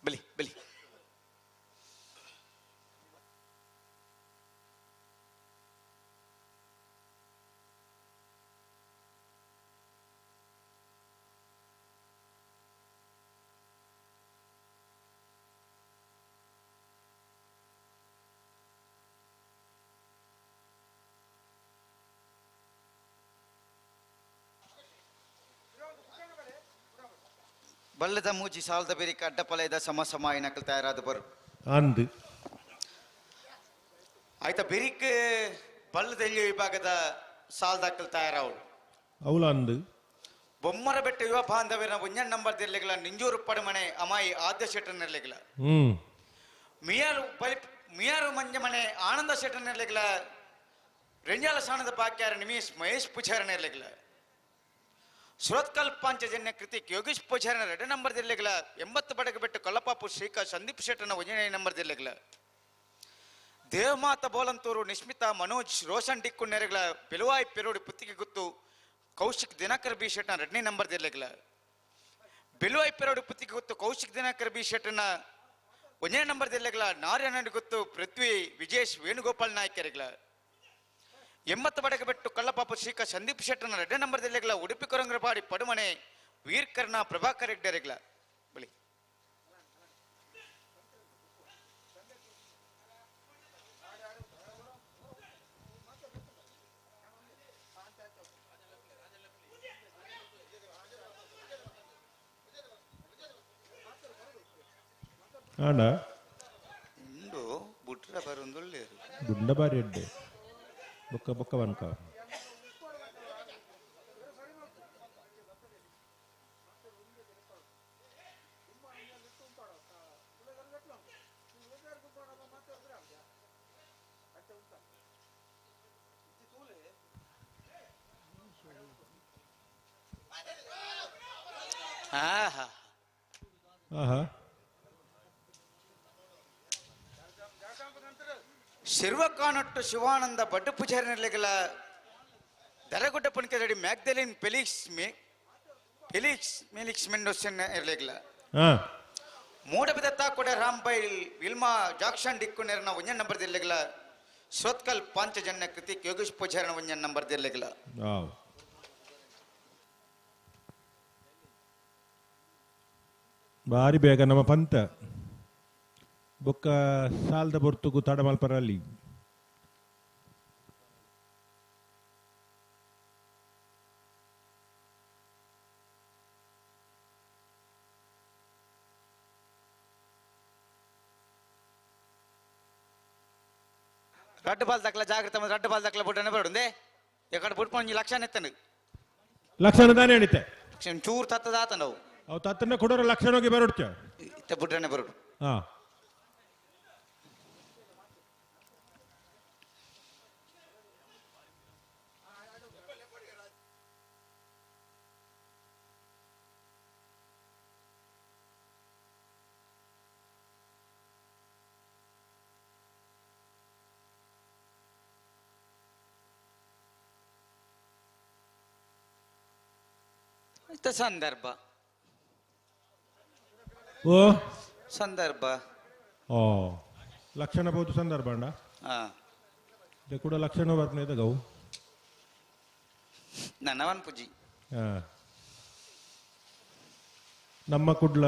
ಬಲಿ ಬಲಿ ಬಲ್ಲದ ಮೂಜಿ ಸಾಲದ ಬೇರಿಕ ಅಡ್ಡಪಲಯದ ಸಮ ಸಮ ಏನಕಲ್ ತಯಾರಾದ ಬರು ಅಂದ್ ಆಯ್ತಾ ಬೆರಿಕ್ ಬಲ್ಲದ ಎಲ್ಲಿಯ ವಿಭಾಗದ ಸಾಲದಾಕಲ್ ತಯಾರಾವಳು ಅವಳ ಅಂದ್ ಬೊಮ್ಮರ ಬೆಟ್ಟ ಯುವ ಬಾಂಧವ್ಯನ ಒಂಜನ್ ನಂಬರ್ ದಿರ್ಲೆಗಲ ನಿಂಜೂರು ಪಡಮನೆ ಅಮಾಯಿ ಆದ್ಯ ಶೆಟ್ಟರ್ ನಿರ್ಲೆಗಲ ಮಿಯಾರು ಮಂಜಮನೆ ಆನಂದ ಶೆಟ್ಟರ್ ನಿರ್ಲೆಗಲ ರೆಂಜಾಲ ಸಾಣದ ಬಾಕ್ಯಾರ ನಿಮೀಶ್ ಮಹೇಶ್ ಪೂಜಾರ ನಿರ್ಲೆಗಲ ಸುರತ್ಕಲ್ ಪಾಂಚಜನ್ಯ ಕೃತಿಕ್ ಯೋಗೀಶ್ ಪೂಜಾರನ ರೆಡ್ಡ ನಂಬರ್ ದಿರ್ಲೆಗಲ 80 ಬಡಗ ಬೆಟ್ಟು ಕೊಲ್ಲಪಾಪು ಶ್ರೀಕಾ ಸಂದೀಪ್ ಶೆಟ್ಟನ ಒಂಜನೇ ನಂಬರ್ ದಿರ್ಲೆಗಲ ದೇವಮಾತ ಬೋಲಂತೂರು ನಿಶ್ಮಿತಾ ಮನೋಜ್ ರೋಷನ್ ಡಿಕ್ಕು ನೆರೆಗಲ ಪಿಲುವಾಯಿ ಪೆರೋಡಿ ಪುತ್ತಿಗೆ ಗುತ್ತು ಕೌಶಿಕ್ ದಿನಕರ್ ಬಿ ಶೆಟ್ನ ರೆಡ್ನೇ ನಂಬರ್ ದಿರ್ಲೆಗಲ ಪಿಲುವಾಯಿ ಪೆರೋಡಿ ಪುತ್ತಿಗೆ ಗುತ್ತು ಕೌಶಿಕ್ ದಿನಕರ್ ಬಿ ಶೆಟ್ಟನ ಒಂಜನೇ ನಂಬರ್ ದಿರ್ಲೆಗಲ ನಾರಾಯಣ ಗುತ್ತು ಪೃಥ್ವಿ ವಿಜೇಶ್ ವೇಣುಗೋಪಾಲ್ ನಾಯ್ಕರೆಗಲ 80 ಬಡಗ ಬೆಟ್ಟು ಕಳ್ಳಪಾಪ ಶ್ರೀಕ ಸಂದೀಪ್ ಶೆಟ್ಟನ ರೆಡ್ಡ ನಂಬರ್ ದಿಲ್ಲೆಗಲ ಉಡುಪಿ ಕೊರಂಗರಪಾಡಿ ಪಡುಮನೆ ವೀರ್ಕರ್ಣ ಪ್ರಭಾಕರ್ ಹೆಗ್ಡೆರೆಗಲ ಬಳಿ ಆಂಡ ಉಂಡು ಬುಟ್ರ ಬರೊಂದುಳ್ಳೆ ಗುಂಡ ಬಾರಿ ಎಡ್ಡೆ ಬೊಕ್ಕ ಬೊಕ್ಕ ಬನ್ಕ ಶಿರ್ವಕಾನೊಟ್ಟು ಶಿವಾನಂದ ಬಡ್ಡು ಪೂಜಾರಿ ನಿರ್ಲೆಗಲ ದರಗುಡ್ಡ ಪುಣಿಕೆದಡಿ ಮ್ಯಾಗ್ದಲಿನ್ ಫೆಲಿಕ್ಸ್ ಮೆಂಡೋಸನ್ ಇರ್ಲೆಗಲ ಮೂಡ ಬಿದತ್ತ ಕೂಡ ರಾಂಬೈಲ್ ವಿಲ್ಮಾ ಜಾಕ್ಷನ್ ಡಿಕ್ಕು ನೆರನ ಒಂಜನ್ ನಂಬರ್ ದಿರ್ಲೆಗಲ ಸೋತ್ಕಲ್ ಪಾಂಚಜನ್ಯ ಕೃತಿ ಯೋಗೇಶ್ ಪೂಜಾರನ ಒಂಜನ್ ನಂಬರ್ ದಿರ್ಲೆಗಲ ಬಾರಿ ಬೇಗ ನಮ್ಮ ಪಂತ ಬೊಕ್ಕ ಸಾಲದ ಬೊರ್ತುಗು ತಡ ಮಲ್ಪರಲ್ಲಿ ರಡ್ಡು ಬಾಲ್ ದಕ್ಲ ಜಾಗ್ರತೆ ಮತ್ತೆ ರಡ್ಡು ಬಾಲ್ ದಕ್ಲ ಬುಡ್ಡನೆ ಬರುಂದೆ ಎಕಡೆ ಬುಡ್ಕೊಂಡು ಲಕ್ಷಣ ಎತ್ತನು ಲಕ್ಷಣ ತಾನೇ ಎಣಿತೆ ಚೂರು ತತ್ತದ ಆತ ನಾವು ಅವು ತತ್ತನ್ನ ಕೊಡೋರು ಲಕ್ಷಣ ಹೋಗಿ ಬರೋಡ್ಚ ಇತ್ತ ಬುಡ್ಡನೆ ಬರುಡು ಹಾ ಸಂದರ್ಭ ಓ ಸಂದರ್ಭ ಓ ಲಕ್ಷಣ ಬಹುದು ಸಂದರ್ಭ ಅಂಡ ಇದು ಕೂಡ ಲಕ್ಷಣ ಬರ್ತನೆ ಗೌ ನನ್ನವನ್ ಪೂಜಿ ನಮ್ಮ ಕುಡ್ಲ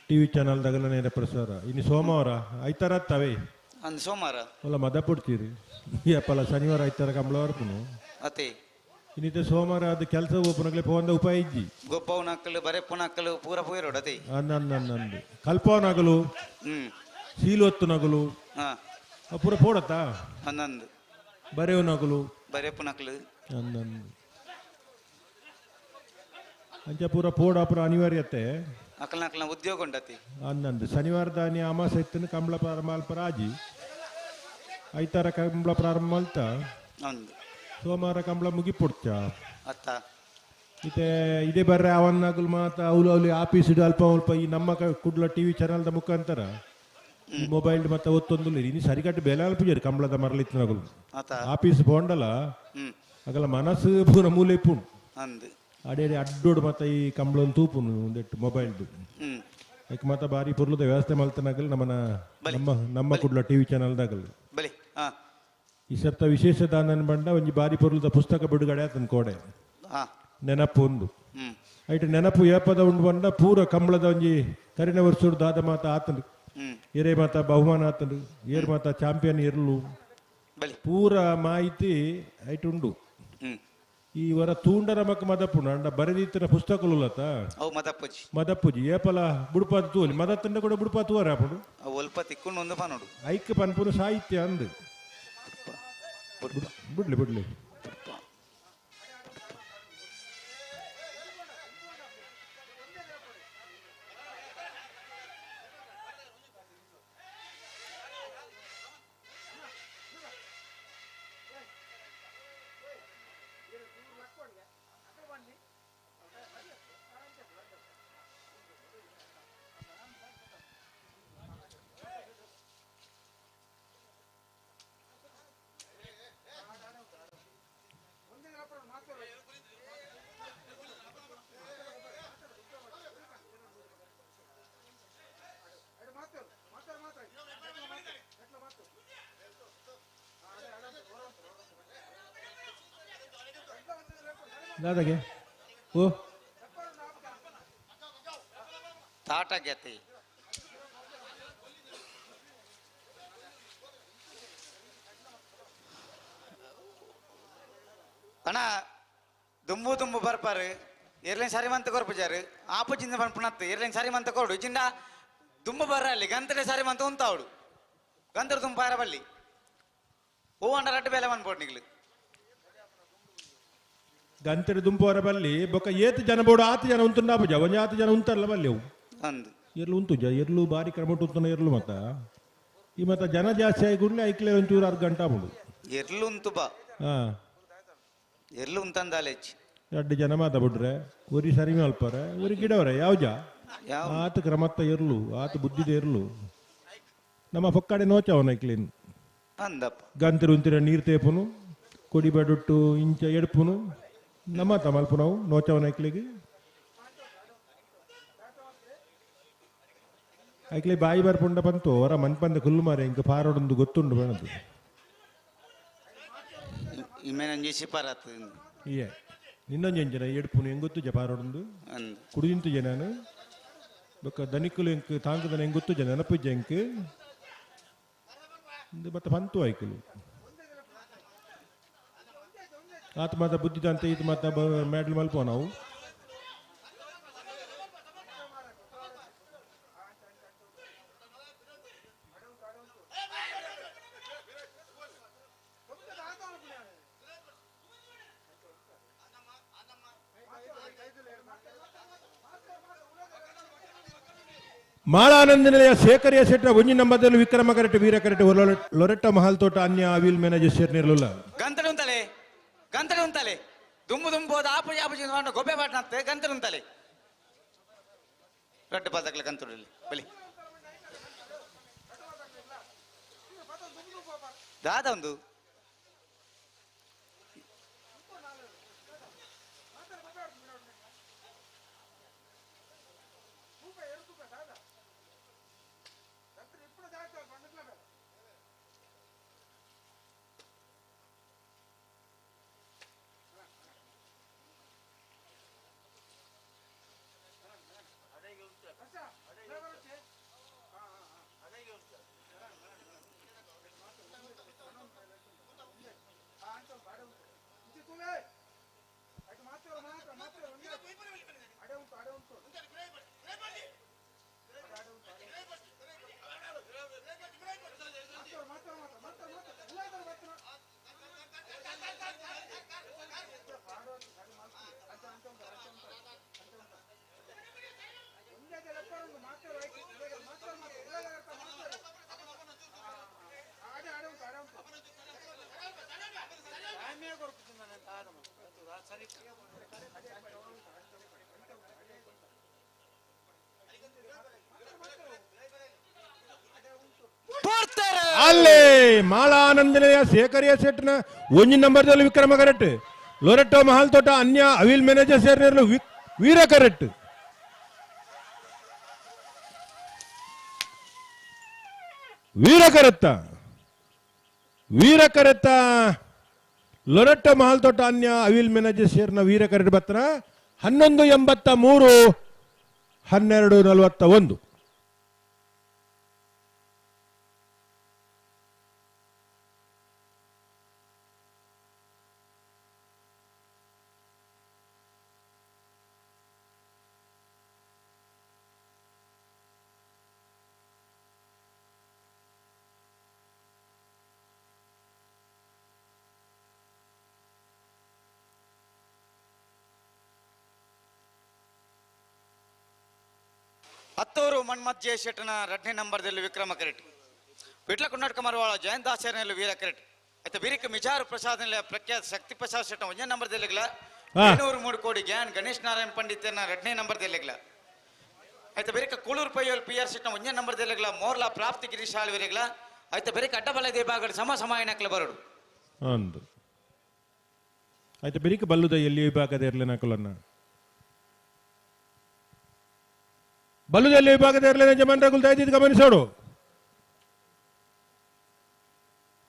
ಟಿವಿ ಚಾನಲ್ ದಾಗಲ ನೇರ ಪ್ರಸಾರ ಇನ್ನು ಸೋಮವಾರ ಐತಾರ ತವೆ ಅಂದ್ ಸೋಮವಾರ ಅಲ್ಲ ಮದ ಪಡ್ತೀರಿ ಅಪ್ಪಲ್ಲ ಶನಿವಾರ ಐತಾರ ಕಂಬಳವರ್ಪುನು ಅತೆ ಇನ್ನಿತ ಸೋಮವಾರ ಅದು ಕೆಲಸ ಓಪನಗ್ಲೆ ಪೋಂದ ಉಪಾಯ ಇಜ್ಜಿ ಗೊಪ್ಪವನಕ್ಕಲು ಬರೆಪ್ಪನಕ್ಕಲು ಪೂರ ಪೂರೋಡು ಅದೇ ನಂದು ಕಲ್ಪವನಗಲು ಸೀಲೊತ್ತು ನಗಲು ಪೂರ ಪೋಡತ್ತಾ ಹನ್ನೊಂದು ಬರೆಯೋ ನಗಲು ಬರೆಪ್ಪನಕ್ಕಲು ಅಂದಂದು ಅಂಚ ಪೂರ ಪೋಡ ಪೂರ ಅನಿವಾರ್ಯತೆ ಅಕ್ಕಲ್ನಕ್ಕಲ್ನ ಉದ್ಯೋಗ ಉಂಡತಿ ಅಂದಂದು ಶನಿವಾರದ ಅಮಾಸ ಇತ್ತನ ಕಂಬಳ ಪ್ರಾರಂಭ ಅಲ್ಪ ರಾಜಿ ಐತಾರ ಕಂಬಳ ಪ್ರಾರಂಭ ಅಲ್ತ ಒಂದು ಸೋಮವಾರ ಕಂಬಳ ಮುಗಿಪೊಡ್ಚ ಅತ್ತ ಮತ್ತೆ ಇದೇ ಬರ್ರೆ ಅವನ್ನಾಗಲು ಮಾತ ಅವಳು ಅವಳಿ ಆಫೀಸ್ ಅಲ್ಪ ಅಲ್ಪ ಈ ನಮ್ಮ ಕುಡ್ಲ ಟಿವಿ ಚಾನಲ್ದ ಮುಖಾಂತರ ಈ ಮೊಬೈಲ್ ಮತ್ತೆ ಒತ್ತೊಂದು ಇನ್ನು ಸರಿಕಟ್ಟು ಬೆಲೆ ಅಲ್ಪಿಜಾರಿ ಕಂಬಳದ ಮರಲಿತ್ತಿನಗಲು ಆಫೀಸ್ ಬೋಂಡಲ್ಲ ಆಗಲ್ಲ ಮನಸ್ಸು ಪೂರ ಮೂಲೆ ಇಪ್ಪುಂಡು ಅಂದು ಅಡೇ ಅಡ್ಡೋಡು ಮತ್ತೆ ಈ ಕಂಬಳ ತೂಪುನು ಒಂದೆಟ್ಟು ಮೊಬೈಲ್ದು ಯಾಕೆ ಮತ್ತೆ ಬಾರಿ ಪುರ್ಲದ ವ್ಯವಸ್ಥೆ ಮಲ್ತನಾಗಲ್ ನಮ್ಮ ಕುಡ್ಲ ಟಿವಿ ಚಾನಲ್ದಾಗಲ್ ಬಲಿ ಈ ಸರ್ತ ವಿಶೇಷ ದಾನ ಬಂಡ ಒಂಜಿ ಬಾರಿ ಪೊರ್ಲದ ಪುಸ್ತಕ ಬಿಡುಗಡೆ ಆತನ ಕೋಡೆ ನೆನಪು ಒಂದು ಐಟ್ ನೆನಪು ಏಪದ ಉಂಡು ಬಂಡ ಪೂರ ಕಂಬಳದ ಒಂಜಿ ಕರಿನ ವರ್ಷದ ದಾದ ಮಾತ ಆತನು ಎರೆ ಮಾತ ಬಹುಮಾನ ಆತನು ಏರ್ ಮಾತ ಚಾಂಪಿಯನ್ ಇರ್ಲು ಪೂರ ಮಾಹಿತಿ ಐಟ್ ಉಂಡು ಈ ವರ ತೂಂಡರ ಮಕ್ಕ ಮದಪ್ಪುನ ಅಂಡ ಬರೆದಿತ್ತಿನ ಪುಸ್ತಕಲು ಮದಪ್ಪುಜಿ ಏಪಲ ಬುಡುಪಾತ ತೂಲಿ ಮದತ್ತಂಡ ಕೂಡ ಬುಡುಪಾತ ತೂವರ ಆಪಡು ಐಕ್ ಪನ್ಪುನ ಸಾಹಿತ್ಯ ಅಂದು ಬಿಡ್ಲಿ ದಾದಾಗೆ ಓ ತಾಟ ಗೆತಿ ಅಣ್ಣ ದುಂಬು ಬರ್ಪಾರು ಎರ್ಲೇನ್ ಸಾರಿ ಮಂತ ಕೊರ್ಪುಜಾರು ಆಪುಜಿಂದ ಪನ್ಪುಣತ್ತು ಎರ್ಲೇನ್ ಸಾರಿ ಮಂತ ಕೊಡು ಜಿಂಡ ದುಂಬು ಬರ್ರ ಅಲ್ಲಿ ಗಂತಡೆ ಸಾರಿ ಮಂತ ಉಂತಾವಡು ಗಂತರು ದುಂಬಾರ ಬಲ್ಲಿ ಹೂ ಅಂಡ ರಟ್ಟು ಬೇಲೆ ಮನ್ಪೋಡು ನಿಗ್ಲು ಗಂಟೆಡು ದುಂಪುವರ ಬಲ್ಲಿ ಬೊಕ್ಕ ಏತು ಜನ ಬೋಡು ಆತು ಜನ ಉಂತುಂಡ ಪೂಜ ಒಂಜಿ ಆತು ಜನ ಉಂತಲ್ಲ ಬಲ್ಲಿ ಅವು ಎರ್ಲು ಉಂತುಜ ಎರ್ಲು ಬಾರಿ ಕ್ರಮಟ್ಟು ಉಂತನ ಎರ್ಲು ಮತ್ತ ಈ ಮತ್ತ ಜನ ಜಾಸ್ತಿ ಆಗಿ ಗುಡ್ಲೆ ಐಕ್ಲೆ ಒಂಚೂರು 6 ಗಂಟೆ ಆಗ್ಬೋದು ಎರ್ಲು ಉಂತು ಬಾ ಎರ್ಲು ಉಂತಂದಾಲೆಚ್ಚಿ 2 ಜನ ಮಾತ ಬಿಡ್ರೆ ಒರಿ ಸರಿ ಅಲ್ಪರ ಒರಿ ಗಿಡವರ ಯಾವ್ಜ ಆತ ಕ್ರಮತ್ತ ಎರ್ಲು ಆತ ಬುದ್ಧಿದ ಎರ್ಲು ನಮ್ಮ ಪೊಕ್ಕಡೆ ನೋಚವನ ಐಕ್ಲೇನು ಅಂದಪ್ಪ ಗಂತಿರು ಉಂತಿರ ನೀರು ತೇಪುನು ಕೊಡಿ ಬಡುಟ್ಟು ಇಂಚ ಎಡ್ಪುನು ನಮ್ಮತ್ತ ಮಲ್ಪು ನಾವು ನೋಚವನ ಐಕ್ಲಿಗೆ ಐಕ್ಲಿ ಬಾಯಿ ಬರ್ಪುಂಡ ಬಂತು ಅವರ ಮನ್ಪಂದ ಕುಲ್ಲು ಮಾರೆ ಇಂಕ ಪಾರೋಡೊಂದು ಗೊತ್ತುಂಡು ಬೇಣದು ಇಮೇನಂಜಿ ಸಿಪಾರತ್ ಇಯೇ ನಿನ್ನೊಂದು ಜನ ಎಡ್ಪುನು ಹೆಂಗೊತ್ತು ಜಪಾರೋಡೊಂದು ಅಂದ ಕುಡಿದಿಂತು ಜನಾನು ಬೊಕ್ಕ ದನಿಕುಲು ಎಂಕ್ ತಾಂಗದನ ಹೆಂಗೊತ್ತು ಜನ ನೆನಪಿಜ್ಜ ಎಂಕ್ ಮತ್ತೆ ಬಂತು ಐಕಲು ಆತ ಮಾತ ಬುದ್ಧಿದಂತ ಇದು ಮಾತ ಮ್ಯಾಡ್ಲ್ ಮಲ್ಪೋ ನಾವು ಮಾಳಾನಂದ ನಿಲಯ ಶೇಖರಿಯ ಶೆಟ್ರ ಒಂಜಿ ನಂಬರ್ದಲ್ಲಿ ವಿಕ್ರಮ ಕರೆಟ್ ವೀರ ಕರೆಟ್ ಲೊರೆಟ್ಟ ಮಹಲ್ ತೋಟ ಅನ್ಯ ಅವಿಲ್ ಮ್ಯಾನೇಜರ್ ಸೇರ್ನಿರಲಿಲ್ಲ ಗಂತಲು ಉಂತಲೆ ದುಂಬು ದುಂಬೋದ ಆಪುಜಿ ಆಪುಜಿ ಗೊಬ್ಬೆ ಬಾಟ್ನತ್ತೆ ಗಂತಲು ಉಂತಲೆ ರಡ್ಡು ಪಾದಕ್ಲ ಗಂತಲು ಬಲಿ ದಾದ ಒಂದು ಅಲ್ಲೇ ಮಾಳಾನಂದನೆಯ ಶೇಖರಿಯ ಸೆಟ್ನ ಒಂಜಿ ನಂಬರ್ದಲ್ಲಿ ವಿಕ್ರಮ ಕರೆಟ್ ಲೊರೆಟ್ಟೋ ಮಹಲ್ ತೋಟ ಅನ್ಯ ಅವಿಲ್ ಮ್ಯಾನೇಜರ್ ಸೇರ್ನಿರಲು ವೀರ ಕರೆಟ್ ವೀರ ಕರೆತ್ತ ಲೊರೆಟ್ಟೋ ಮಹಲ್ ತೋಟ ಅನ್ಯ ಅವಿಲ್ ಮ್ಯಾನೇಜರ್ ಸೇರ್ನ ವೀರ ಕರೆಟ್ ಬತ್ತನ 11:83 12:41 ಹತ್ತೂರು ಮನ್ಮಥ್ ಜೆ ಶೆಟ್ಟನ 2ನೇ ನಂಬರ್ದಲ್ಲಿ ವಿಕ್ರಮ ಕರೆಟ್ ವಿಟ್ಲ ಕುನ್ನಡ್ಕ ಮರವಾಳ ಜಯಂತ್ ಆಚಾರ್ಯನಲ್ಲಿ ವೀರ ಕರೆಟ್ ಆಯ್ತಾ ಬಿರಿಕ ಮಿಜಾರು ಪ್ರಸಾದ್ ಪ್ರಖ್ಯಾತ ಶಕ್ತಿ ಪ್ರಸಾದ್ ಶೆಟ್ಟ 1ನೇ ನಂಬರ್ದಲ್ಲಿ 3 ಕೋಟಿ ಜ್ಞಾನ್ ಗಣೇಶ್ ನಾರಾಯಣ್ ಪಂಡಿತನ 2ನೇ ನಂಬರ್ದಲ್ಲಿ ಆಯ್ತಾ ಬಿರಿಕ ಕೂಳೂರು ಪೈಯಲ್ PR ಶೆಟ್ಟ 1ನೇ ನಂಬರ್ದಲ್ಲಿ ಮೋರ್ಲಾ ಪ್ರಾಪ್ತಿ ಗಿರೀಶ್ ಆಳ್ವಿರಿಗ್ಲ ಆಯ್ತಾ ಬಿರಿಕ ಅಡ್ಡಬಲ ದೇಬಾಗಡ ಸಮಾಯನಕ್ಲ ಬರಡು ಅಂದು ಆಯ್ತಾ ಬಿರಿಕ ಬಲ್ಲುದ ಎಲ್ಲಿ ವಿಭಾಗದ ಇರ್ಲೇನಕಲನ್ನ ಬಲ್ಲುದಲ್ಲಿ ವಿಭಾಗದ ಇರಲಿನ ಜಮನ್ರಗುಲ್ ದಯದಿದ್ದು ಗಮನಿಸೋಡು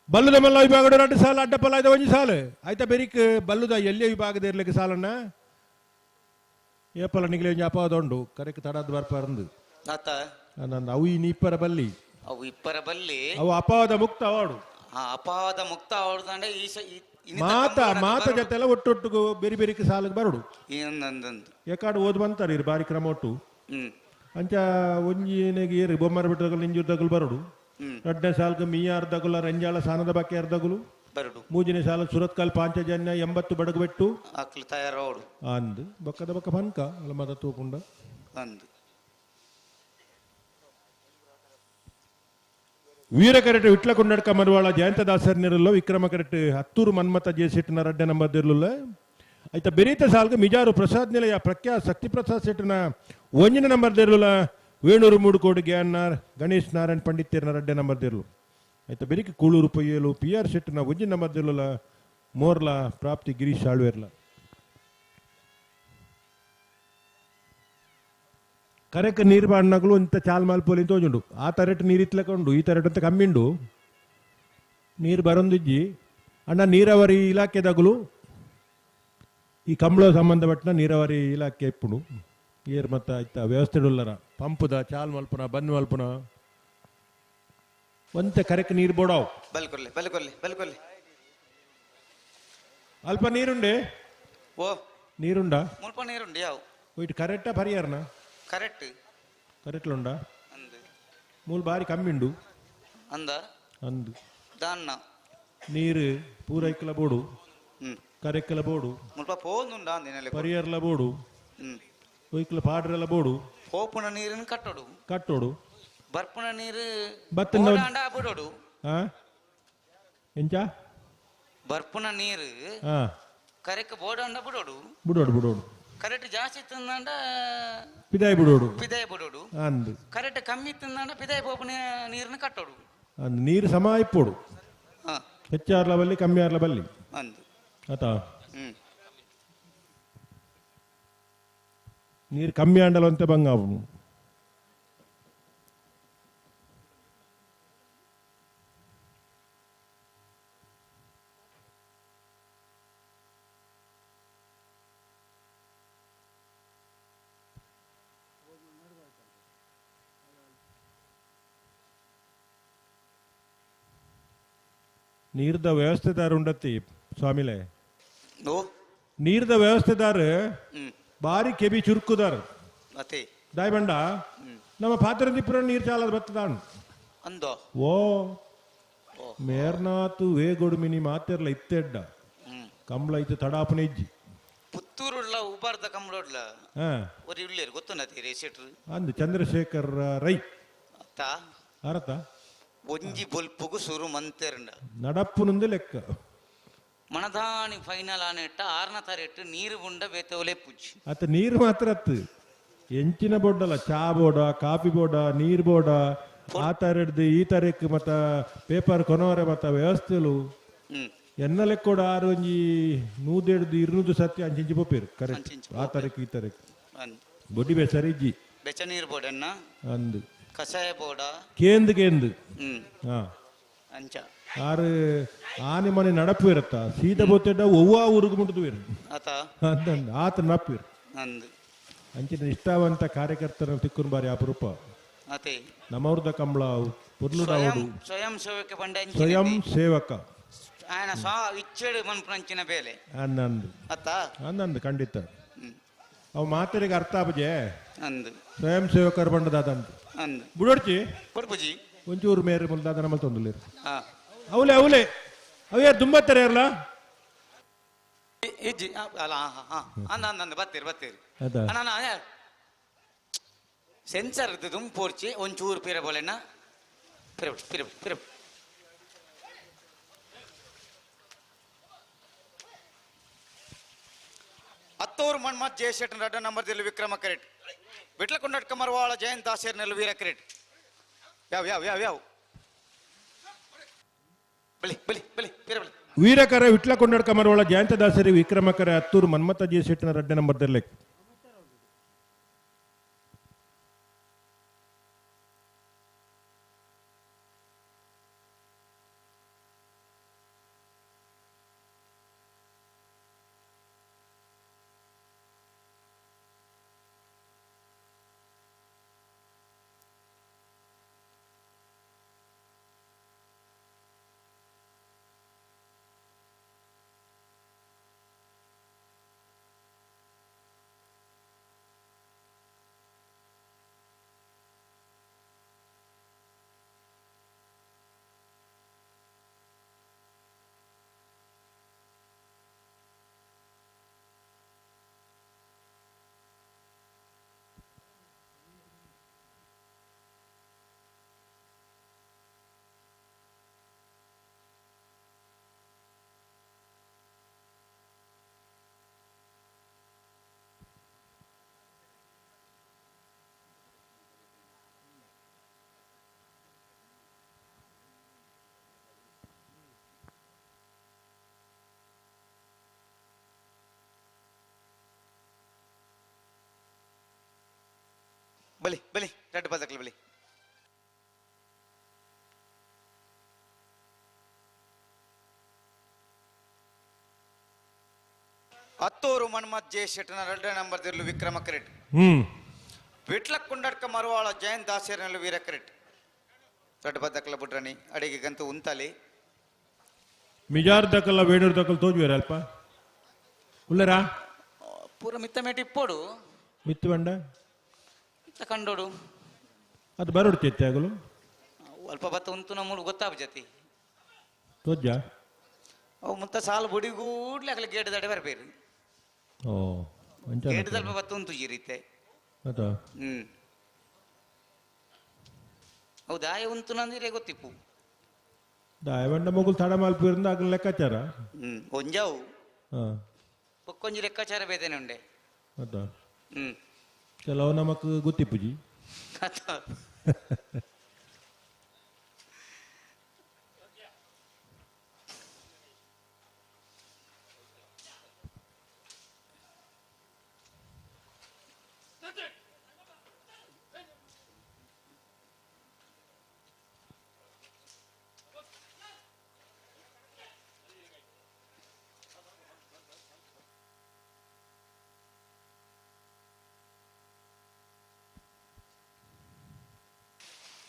ಬಲ್ಲುದ ಮಲ್ಲ ವಿಭಾಗದ 2 ಸಾಲ ಅಡ್ಡಪಲ ಇದೆ 1 ಸಾಲು ಆಯ್ತಾ ಬೆರಿಕ್ ಬಲ್ಲುದ ಎಲ್ಲಿ ವಿಭಾಗದ ಇರ್ಲಿಕ್ಕೆ ಸಾಲನ್ನ ಏಪಲ ನಿಗಲೆ ಅಪವಾದ ಕರೆಕ್ ತಡದ ಬರ್ಪರಂದು ನನ್ನ ಅವು ಈ ಇಪ್ಪರ ಬಲ್ಲಿ ಅವು ಅಪವಾದ ಮುಕ್ತ ಅವಾರ್ಡು ಅಪವಾದ ಮುಕ್ತ ಅವಾರ್ಡು ಮಾತ ಜೊತೆ ಎಲ್ಲ ಒಟ್ಟೊಟ್ಟಿಗೂ ಬೇರೆ ಬೇರೆ ಸಾಲಕ್ಕೆ ಬರಡು ಯಾಕಾಡು ಓದ್ ಬಂತಾರೆ ಬಾರಿ ಕ್ರಮ ಒಟ್ಟು ಅಂಚ ಒಂಜಿನೆಗೆ ಏರಿ ಬೊಮ್ಮರ ಬಿಟ್ಟಗಳು ನಿಂಜುದ್ದಗಳು ಬರಡು 2ನೇ ಸಾಲಕ್ಕೆ ಮೀಯಾರ್ ದಗುಲ ರಂಜಾಳ ಸಾನದ ಬಾಕಿ ಅರ್ಧಗುಲು 3ನೇ ಸಾಲ ಸುರತ್ಕಲ್ ಪಾಂಚಜನ್ಯ 80 ಬಡಗಬೆಟ್ಟು ತಯಾರೋಡು ಅಂದ್ ಬಕ್ಕದ ಬಕ್ಕ ಪನ್ಕ ಅಲ್ಲ ಮದ ತೂಪುಂಡ ವೀರ ಕರೆಟ್ ವಿಟ್ಲ ಕುಂಡಡ್ಕ ಮರುವಾಳ ಜಯಂತದಾಸರ್ನಿರಲ್ಲ ವಿಕ್ರಮ ಕರೆಟ್ ಹತ್ತೂರು ಮನ್ಮಥ ಜೆ ಶೆಟ್ಟಿನ 2ನೇ ನಂಬರ್ದಿರಲಿಲ್ಲ ಆಯ್ತಾ ಬೆರೀತ ಸಾಲ್ಗೆ ಮಿಜಾರು ಪ್ರಸಾದ್ ನಿಲಯ ಪ್ರಖ್ಯಾತ ಶಕ್ತಿ ಪ್ರಸಾದ್ ಶೆಟ್ಟಿನ 1ನೇ ನಂಬರ್ದಿರಲಿಲ್ಲ 3 ಕೋಟಿ ಜ್ಞಾನ ಗಣೇಶ್ ನಾರಾಯಣ್ ಪಂಡಿತರ್ನ 2ನೇ ನಂಬರ್ದಿರಲು అయితే బెరికి కూళూరు పొయ్యేలు పిఆర్ శెట్టిన ಒಂಜಿ ನಂಬರ್ದೆಲ್ಲ ಮೋರ್ಲ ಪ್ರಾಪ್ತಿ ಗಿರೀಶ್ ಆಳ್ವೇರ್ಲ ಕರೆಕ್ ನೀರು ಬಾಡ್ನಗಳು ಇಂತ ಚಾಲ್ ಮಾಲ್ಪೋಲಿ ತೋಜುಂಡು ಆ ತರೆಟ್ ನೀರು ಇತ್ಲಕೊಂಡು ಈ ತರೆಟ್ ಅಂತ ಕಮ್ಮಿಂಡು ನೀರು ಬರೊಂದಿಜ್ಜಿ ಅಣ್ಣ ನೀರಾವರಿ ಇಲಾಖೆದಾಗಲು ಈ ಕಂಬಳ ಸಂಬಂಧಪಟ್ಟ ನೀರಾವರಿ ಇಲಾಖೆ ಇಪ್ಪುಡು ಏರ್ ಮತ್ತ ಇತ್ತ ವ್ಯವಸ್ಥೆಡುಲ್ಲರ ಪಂಪುದ ಚಾಲ್ ಮಲ್ಪುನ ಬಂದ್ ಮಲ್ಪುನ ಒಂತೆ ಕರೆಕ್ ನೀರು ಬೋಡಾವ್ ಬಲ್ಕೊಲ್ಲಿ ಬಲ್ಕೊಲ್ಲಿ ಬಲ್ಕೊಲ್ಲಿ ಅಲ್ಪ ನೀರುಂಡೆ ಓ ನೀರುಂಡ ಮುಲ್ಪ ನೀರುಂಡು ಯಾವು ಇಟ್ಟು ಕರೆಕ್ಟಾ ಪರಿಯಾರನ ಕರೆಕ್ಟ್ ಕರೆಕ್ಟ್ಲುಂಡ ಅಂದು ಮೂಲ ಬಾರಿ ಕಮ್ಮಿಂಡು ಅಂದ ಅಂದು ದಾನ್ನ ನೀರು ಪೂರೈಕಲ ಬೋಡು ಕರೆಕ್ಕಲ ಬೋಡು ಮುಲ್ಪ ಪೋಂದುಂಡ ಅಂದಿನಲ್ಲಿ ಪರಿಯಾರ್ಲ ಬೋಡು ಒಯ್ಕಲ ಪಾಡ್ರೆಲ್ಲ ಬೋಡು ಪೋಪುನ ನೀರಿನ ಕಟ್ಟೋಡು ಕಟ್ಟೋಡು ಬರ್ಪುನ ನೀರು ಬತ್ತಿನ ಬೋಡಾಂಡ ಬಿಡೋಡು ಹಾ ಎಂಚ ಬರ್ಪುನ ನೀರು ಹಾ ಕರೆಕ್ ಬೋಡಾಂಡ ಬಿಡೋಡು ಬಿಡೋಡು ಬಿಡೋಡು ಕರೆಕ್ಟ್ ಜಾಸ್ತಿ ತಿಂದಾಂಡ ಪಿದಾಯಿ ಬಿಡೋಡು ಪಿದಾಯ ಬಿಡೋಡು ಅಂದು ಕರೆಕ್ಟ್ ಕಮ್ಮಿ ತಿಂದಾಂಡ ಪಿದಾಯ ಪೋಪುನ ನೀರನ್ನ ಕಟ್ಟೋಡು ಅಂದು ನೀರು ಸಮ ಇಪ್ಪೋಡು ಹಾ ಹೆಚ್ಚಾರ್ಲ ಬಲ್ಲಿ ಕಮ್ಮಿ ಆರ್ಲ ಬಲ್ಲಿ ಅಂದು ಆತಾ ನೀರು ಕಮ್ಮಿ ಆಂಡಲು ಅಂತ ಬಂಗ ಅವನು ನೀರ್ದ ವ್ಯವಸ್ಥೆದಾರ ಉಂಡತ್ತಿ ಸ್ವಾಮಿಲೆ ಓ ನೀರ್ದ ವ್ಯವಸ್ಥೆದಾರ ಬಾರಿ ಕೆಬಿ ಚುರುಕುದಾರ ಮತ್ತೆ ದಾಯ್ಬಂಡ ನಮ್ಮ ಪಾತ್ರ ದಿಪ್ಪರ ನೀರು ಚಾಲದ ಬತ್ತದಾಣ ಅಂದೋ ಓ ಮೇರ್ನಾತು ವೇಗೋಡು ಮಿನಿ ಮಾತೆರ್ಲ ಇತ್ತೆಡ್ಡ ಕಂಬಳ ಇತ್ತು ತಡಾಪನ ಇಜ್ಜಿ ಪುತ್ತೂರುಳ್ಳ ಉಬಾರ್ದ ಕಂಬಳೋಡ್ಲ ಹಾ ஒரு ಇಳ್ಳಿಯರು ಗೊತ್ತುನತಿ ರೇಸೆಟ್ರು ಅಂದು ಚಂದ್ರಶೇಖರ್ ರೈ ಅತ್ತ ಅರತ ಒಂಜಿ ಬೊಲ್ಪುಗು ಸುರು ಮಂತೆರಂಡ ನಡಪ್ಪುನುಂದು ಲೆಕ್ಕ ಮಣದಾಣಿ ಫೈನಲ್ ಆನೆಟ್ಟ 6ನ ತರೆಟ್ಟು ನೀರು ಬುಂಡ ಬೇತವಲೆ ಪುಜ್ಜಿ ಅತ್ತ ನೀರು ಮಾತ್ರ ಅತ್ತು ಎಂಚಿನ ಬೋರ್ಡಲ್ಲ ಚಾ ಬೋರ್ಡ ಕಾಫಿ ಬೋರ್ಡ ನೀರ್ ಬೋರ್ಡ ಆ ತರ ಹಿಡ್ದು ಈ ತರಕ್ ಮತ್ತ ಪೇಪರ್ ಕೊನವರೆ ಮತ್ತ ವ್ಯವಸ್ಥೆಲು ಎನ್ನ ಲೆಕ್ಕೋಡ ಆರು ಒಂಜಿ 100 ಸತ್ಯ ಅಂಚಿಂಚಿ ಪೋಪೇರು ಕರೆಕ್ಟ್ ಆ ತರಕ್ ಈ ತರಕ್ ಬೊಡ್ಡಿ ಬೇಸರಿ ಇಜ್ಜಿ ಬೆಚ್ಚ ನೀರು ಬೋರ್ಡನ್ನ ಅಂದು ಕಷಾಯ ಬೋರ್ಡ ಕೇಂದು ಹಾ ಅಂಚ ಆರು ಆನೆ ಮನೆ ನಡಪು ಇರತ್ತ ಸೀದ ಬೋತೆಡ್ಡ ಒವ್ವ ಊರಿಗೆ ಮುಟ್ಟದು ಇರು ಆತ ಅಂದಂದು ಆತ ನಪ್ಪು ಇರು ಅಂದು ಅಂಚಿನ ನಿಷ್ಠಾವಂತ ಕಾರ್ಯಕರ್ತರ ತಿಕ್ಕುನ್ ಬಾರಿ ಅಪರೂಪ ಅತೆ ನಮ್ಮವ್ರದ ಕಂಬಳ ಪುರ್ಲುಡಾವಡು ಸ್ವಯಂ ಸೇವಕ ಬಂಡ ಸ್ವಯಂ ಸೇವಕ ఆయన ఇచ్చాడు మన పంచిన ಬೇಲೆ ಅನ್ನಂದು ಅತ್ತ ಅನ್ನಂದು ಖಂಡಿತ ಅವು ಮಾತರಿಗೆ ಅರ್ಥ ಆಪಜೆ ಅಂದು ಸ್ವಯಂ ಸೇವಕರು ಬಂಡದಾದಂತ ಅಂದು ಬುಡೋಡ್ಚಿ ಪುರ್ಪುಜಿ ಒಂಚೂರು ಮೇರೆ ಮುಲ್ದಾದ ನಮ್ಮಲ್ಲಿ ತೊಂದಲೇರು ಹಾ ಅವಲೆ ಅವೇ ದುಂಬತ್ತಾರೆ ಯಾರಲ್ಲ ಇಜ್ಜಿ ಅಲ್ಲ ಹಾ ಅಂದ ಬತ್ತೀರಿ ಅದಾ ಅಣ್ಣ ಸೆನ್ಸರ್ ಇದ್ದು ಪೋರ್ಚಿ ಒಂಚೂರು ಪಿರ ಬೋಲೆನ ಪಿರ ಹತ್ತೂರು ಮನ್ಮತ್ ಜಯಶೆಟ್ಟನ್ ರಡ್ಡ ನಂಬರ್ದಲ್ಲಿ ವಿಕ್ರಮ ಕರೆಟ್ ಬಿಟ್ಲಕೊಂಡಟ್ ಕಮರ್ವಾಳ ಜಯಂತ್ ದಾಸೇರ್ನಲ್ಲಿ ವೀರ ಕರೆಟ್ ಯಾವ ಬಲಿ ಪಿರ ಬಲಿ ವೀರಕರ ವಿಟ್ಲ ಕೊಂಡಡ್ಕ ಮರವಳ ಜಯಂತದಾಸರಿ ವಿಕ್ರಮಕರ ಹತ್ತೂರು ಮನ್ಮಥ ಜಿ ಶೆಟ್ಟಿನ ರಡ್ಡ ನಂಬರ್ದಲ್ಲೇ ಬಲಿ ಬಲಿ ರೆಡ್ ಪದಕಲು ಬಲಿ. ಹತ್ತೂರು ಮನ್ಮಥ್ ಜೆ ಶೆಟ್ಟನ 2ನೇ ನಂಬರ್ ದಿರ್ಲು ವಿಕ್ರಮ ಕರೆಟ್. ವಿಟ್ಲ ಕುಂಡಡ್ಕ ಮರುವಾಳ ಜಯಂತ್ ದಾಸೇರ್ನಲ್ಲು ವೀರ ಕರೆಟ್. ರೆಡ್ ಪದಕಲ ಬುಡ್ರನಿ ಅಡಿಗೆ ಗಂತು ಉಂತಲಿ ಮಿಜಾರ್ ದಕಲ್ಲ ಬೇಡೂರ್ ದಕಲ್ ತೋಜುವೇರ ಅಲ್ಪ ಉಳ್ಳರಾ ಪೂರ ಮಿತ್ತ ಮೇಟಿ ಇಪ್ಪೋಡು ಮಿತ್ತು ಬಂಡ ಮಿತ್ತ ಕಂಡೋಡು ಅದು ಬರೋಡು ಚೆತ್ತೆ ಆಗಲು ಅಲ್ಪ ಬತ್ತ ಉಂತು ನಮ್ಮೂರು ಗೊತ್ತಾಪ ಜತಿ ತೋಜ ಅವು ಮುತ್ತ ಸಾಲು ಬುಡಿಗೂಡ್ಲಿ ಆಗಲಿ ಗೇಟ್ ದಡೆ ಬರಬೇರು. ಓ ಗೇಟ್ ಸ್ವಲ್ಪ ಬತ್ತ ಉಂತು ಜೀರಿತೆ ಅದಾ ಅವು ದಾಯ ಉಂತು ನಂದಿರೇ ಗೊತ್ತಿಪ್ಪು ದಾಯವಂಡ ಮಗುಲ್ ತಡ ಮಾಲ್ಪಿರಿಂದ ಆಗಲ ಲೆಕ್ಕಾಚಾರ ಒಂಜಾವು ಹಾಂ ಪೊಕ್ಕೊಂಜಿ ಲೆಕ್ಕಾಚಾರ ಬೇತೇನೆ ಉಂಡೆ ಅದಾ ಕೆಲವು ನಮಕ್ ಗೊತ್ತಿಪ್ಪುಜಿ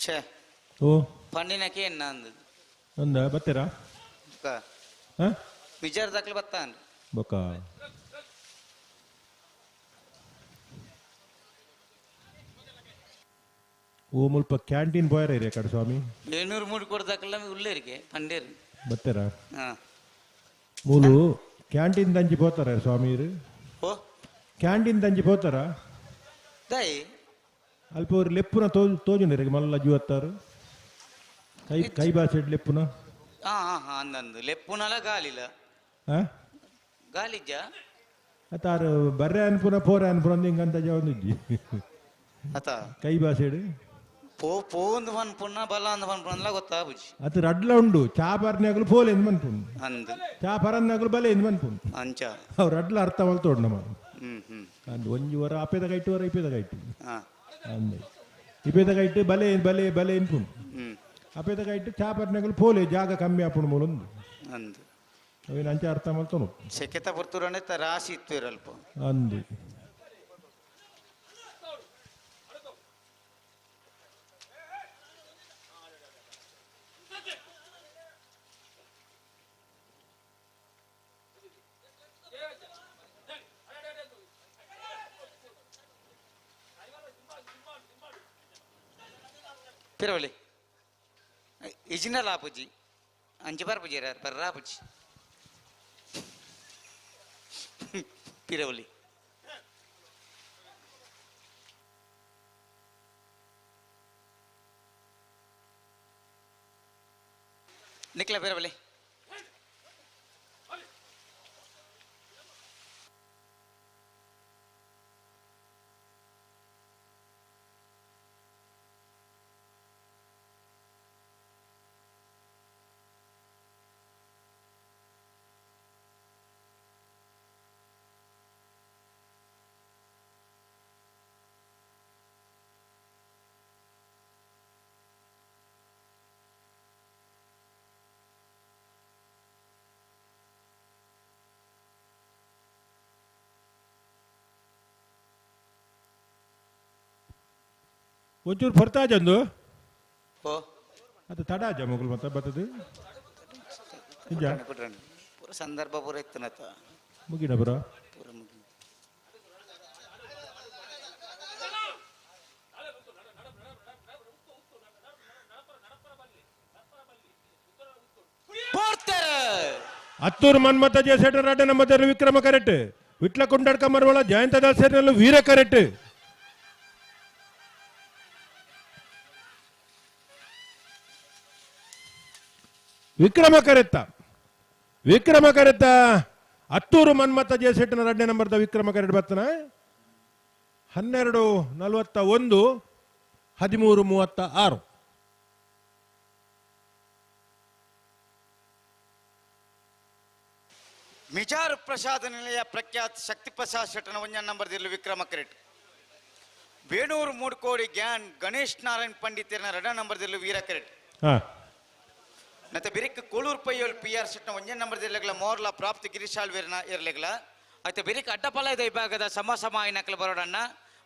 ಛೇ ಓ ಪಂಡಿನಕ್ಕೆ ಎನ್ನ ಅಂದು ಅಂದ ಬತ್ತೀರಾ ಹಾಂ ವಿಚಾರ ದಾಖಲೆ ಬತ್ತಾನ ಬೊಕ್ಕ ಓ ಮುಲ್ಪ ಕ್ಯಾಂಟೀನ್ ಬಾಯರ್ ಇರಿ ಕಡೆ ಸ್ವಾಮಿ 700 ಮೂಡಿ ಕೊಡ್ದಾಕಲ್ಲ ಉಳ್ಳೇರಿಗೆ ಪಂಡೇರು ಬತ್ತೀರಾ ಹಾ ಮೂಲು ಕ್ಯಾಂಟೀನ್ ದಂಜಿ పోతారా ಸ್ವಾಮೀರು ಓ ಕ್ಯಾಂಟೀನ್ ದಂಜಿ పోతారా ದಾಯಿ ಅಲ್ಪ ಅವ್ರು ಲೆಪ್ಪುನ ತೋಜುಂಡಿರಿಗೆ ಮಲ್ಲ ಜೀವತ್ತಾರು ಕೈ ಬಾಸೆಡ್ ಲೆಪ್ಪುನ ಹಾ ಹಾ ಹಾ ಅಂದಂದು ಲೆಪ್ಪುನಲ ಗಾಲಿಲ ಹಾ ಗಾಲಿಜ್ಜ ಅತಾರು ಬರ್ರೆ ಅನ್ಪುನ ಪೋರೆ ಅನ್ಪುನ ಹಿಂಗಂತ ಜವಂದಿಜ್ಜಿ ಅತ ಕೈ ಬಾಸೆಡ್ ಪೋಂದು ಪನ್ಪುಣ್ಣ ಬಲ ಅಂದ ಪನ್ಪುಣ್ಣ ಗೊತ್ತಾ ಬುಜಿ ಅದು ರಡ್ಲ ಉಂಡು ಚಾ ಪರ್ನಾಗಲು ಪೋಲೆ ಎಂದು ಮನ್ಪುಂಡು ಅಂದು ಚಾ ಪರನ್ನಾಗಲು ಬಲೆ ಎಂದು ಮನ್ಪುಂಡು ಅಂಚ ಅವ್ರು ರಡ್ಲ ಅರ್ಥ ಮಲ್ತೋಡು ನಮ್ಮ ಹ್ಮ್ ಅಂದು ಒಂಜಿ ವರ ಅಪೇದ ಕೈಟು ವರ ಇಪೇದ ಕೈಟು ಹಾ ಅಂದೆ ಇಪೇದ ಕೈಟು ಬಲೆ ಬಲೆ ಬಲೆ ಎನ್ಪುಂಡು ಹ್ಮ್ ಅಪೇದ ಕೈಟು ಚಾ ಪರ್ನಾಗಲು ಪೋಲೆ ಜಾಗ ಕಮ್ಮಿ ಆಪುಂಡು ಮೂಲೊಂದು ಅಂದು ಅವೇನು ಅಂಚೆ ಅರ್ಥ ಮಲ್ತೋನು ಸೆಕೆತ ಬರ್ತೂರನೆ ರಾಶಿ ಇತ್ತು ಇರಲ್ಪ ಅಂದು పిరవలి ఇజినల్ ఆపుజి అంచి పరపుజి పర్రాపుజి పిరవలి నిక్ల పిరవలి ಒಂಚೂರು ಬರ್ತಾ ಜಂದು ಓ ಅದು ತಡ ಜಮಗುಲ್ ಮತ್ತೆ ಬರ್ತದೆ ನಿಜ ಪೂರ ಸಂದರ್ಭ ಪೂರ ಇತ್ತನತ ಮುಗಿನ ಬರ ಪೂರ ಮುಗಿ ಹತ್ತೂರು ಮನ್ಮಥ ಜೆ ಶೆಟ್ಟರ್ 2ನೇ ನಂಬರ್ ವಿಕ್ರಮ ಕರೆಟ್ ವಿಟ್ಲ ಕುಂಡಡ್ಕ ಮರವಳ ಜಯಂತ ದಾಸೇರ್ನಲ್ಲೂ ವೀರ ಕರೆಟ್ ವಿಕ್ರಮ ಕರೆತ್ತ ಹತ್ತೂರು ಮನ್ಮಥ ಜೆ ಶೆಟ್ಟನ 2ನೇ ನಂಬರ್ದ ವಿಕ್ರಮ ಕರೆಟ್ ಬರ್ತಾನ 12:41 13:36 ಮಿಜಾರ್ ಪ್ರಸಾದ ನಿಲಯ ಪ್ರಖ್ಯಾತ್ ಶಕ್ತಿ ಪ್ರಸಾದ್ ಶೆಟ್ಟನ 1ನೇ ನಂಬರ್ ದಿರ್ಲು ವಿಕ್ರಮ ಕರೆಟ್ ಬೇಣೂರು ಮೂಡ್ಕೋಡಿ ಗ್ಯಾನ್ ಗಣೇಶ್ ನಾರಾಯಣ್ ಪಂಡಿತರನ 2 ನಂಬರ್ದಲ್ಲೂ ವೀರ ಕ್ರಿಕೆಟ್ ಹಾ ಮತ್ತೆ ಬಿರಿಕ್ ಕೋಳೂರು ಪೈಯೋಲ್ PR ಸೆಟ್ನ 1 ನಂಬರ್ದಲ್ಲಗಲ ಮೋರ್ಲ ಪ್ರಾಪ್ತಿ ಗಿರಿಶಾಲ್ ವೀರನ ಇರಲಿಗಲ అయితే ಬಿರಿಕ್ ಅಡ್ಡಪಲಯದ ವಿಭಾಗದ ಸಮ ಆಯ್ನಕಲು ಬರೋಡನ್ನ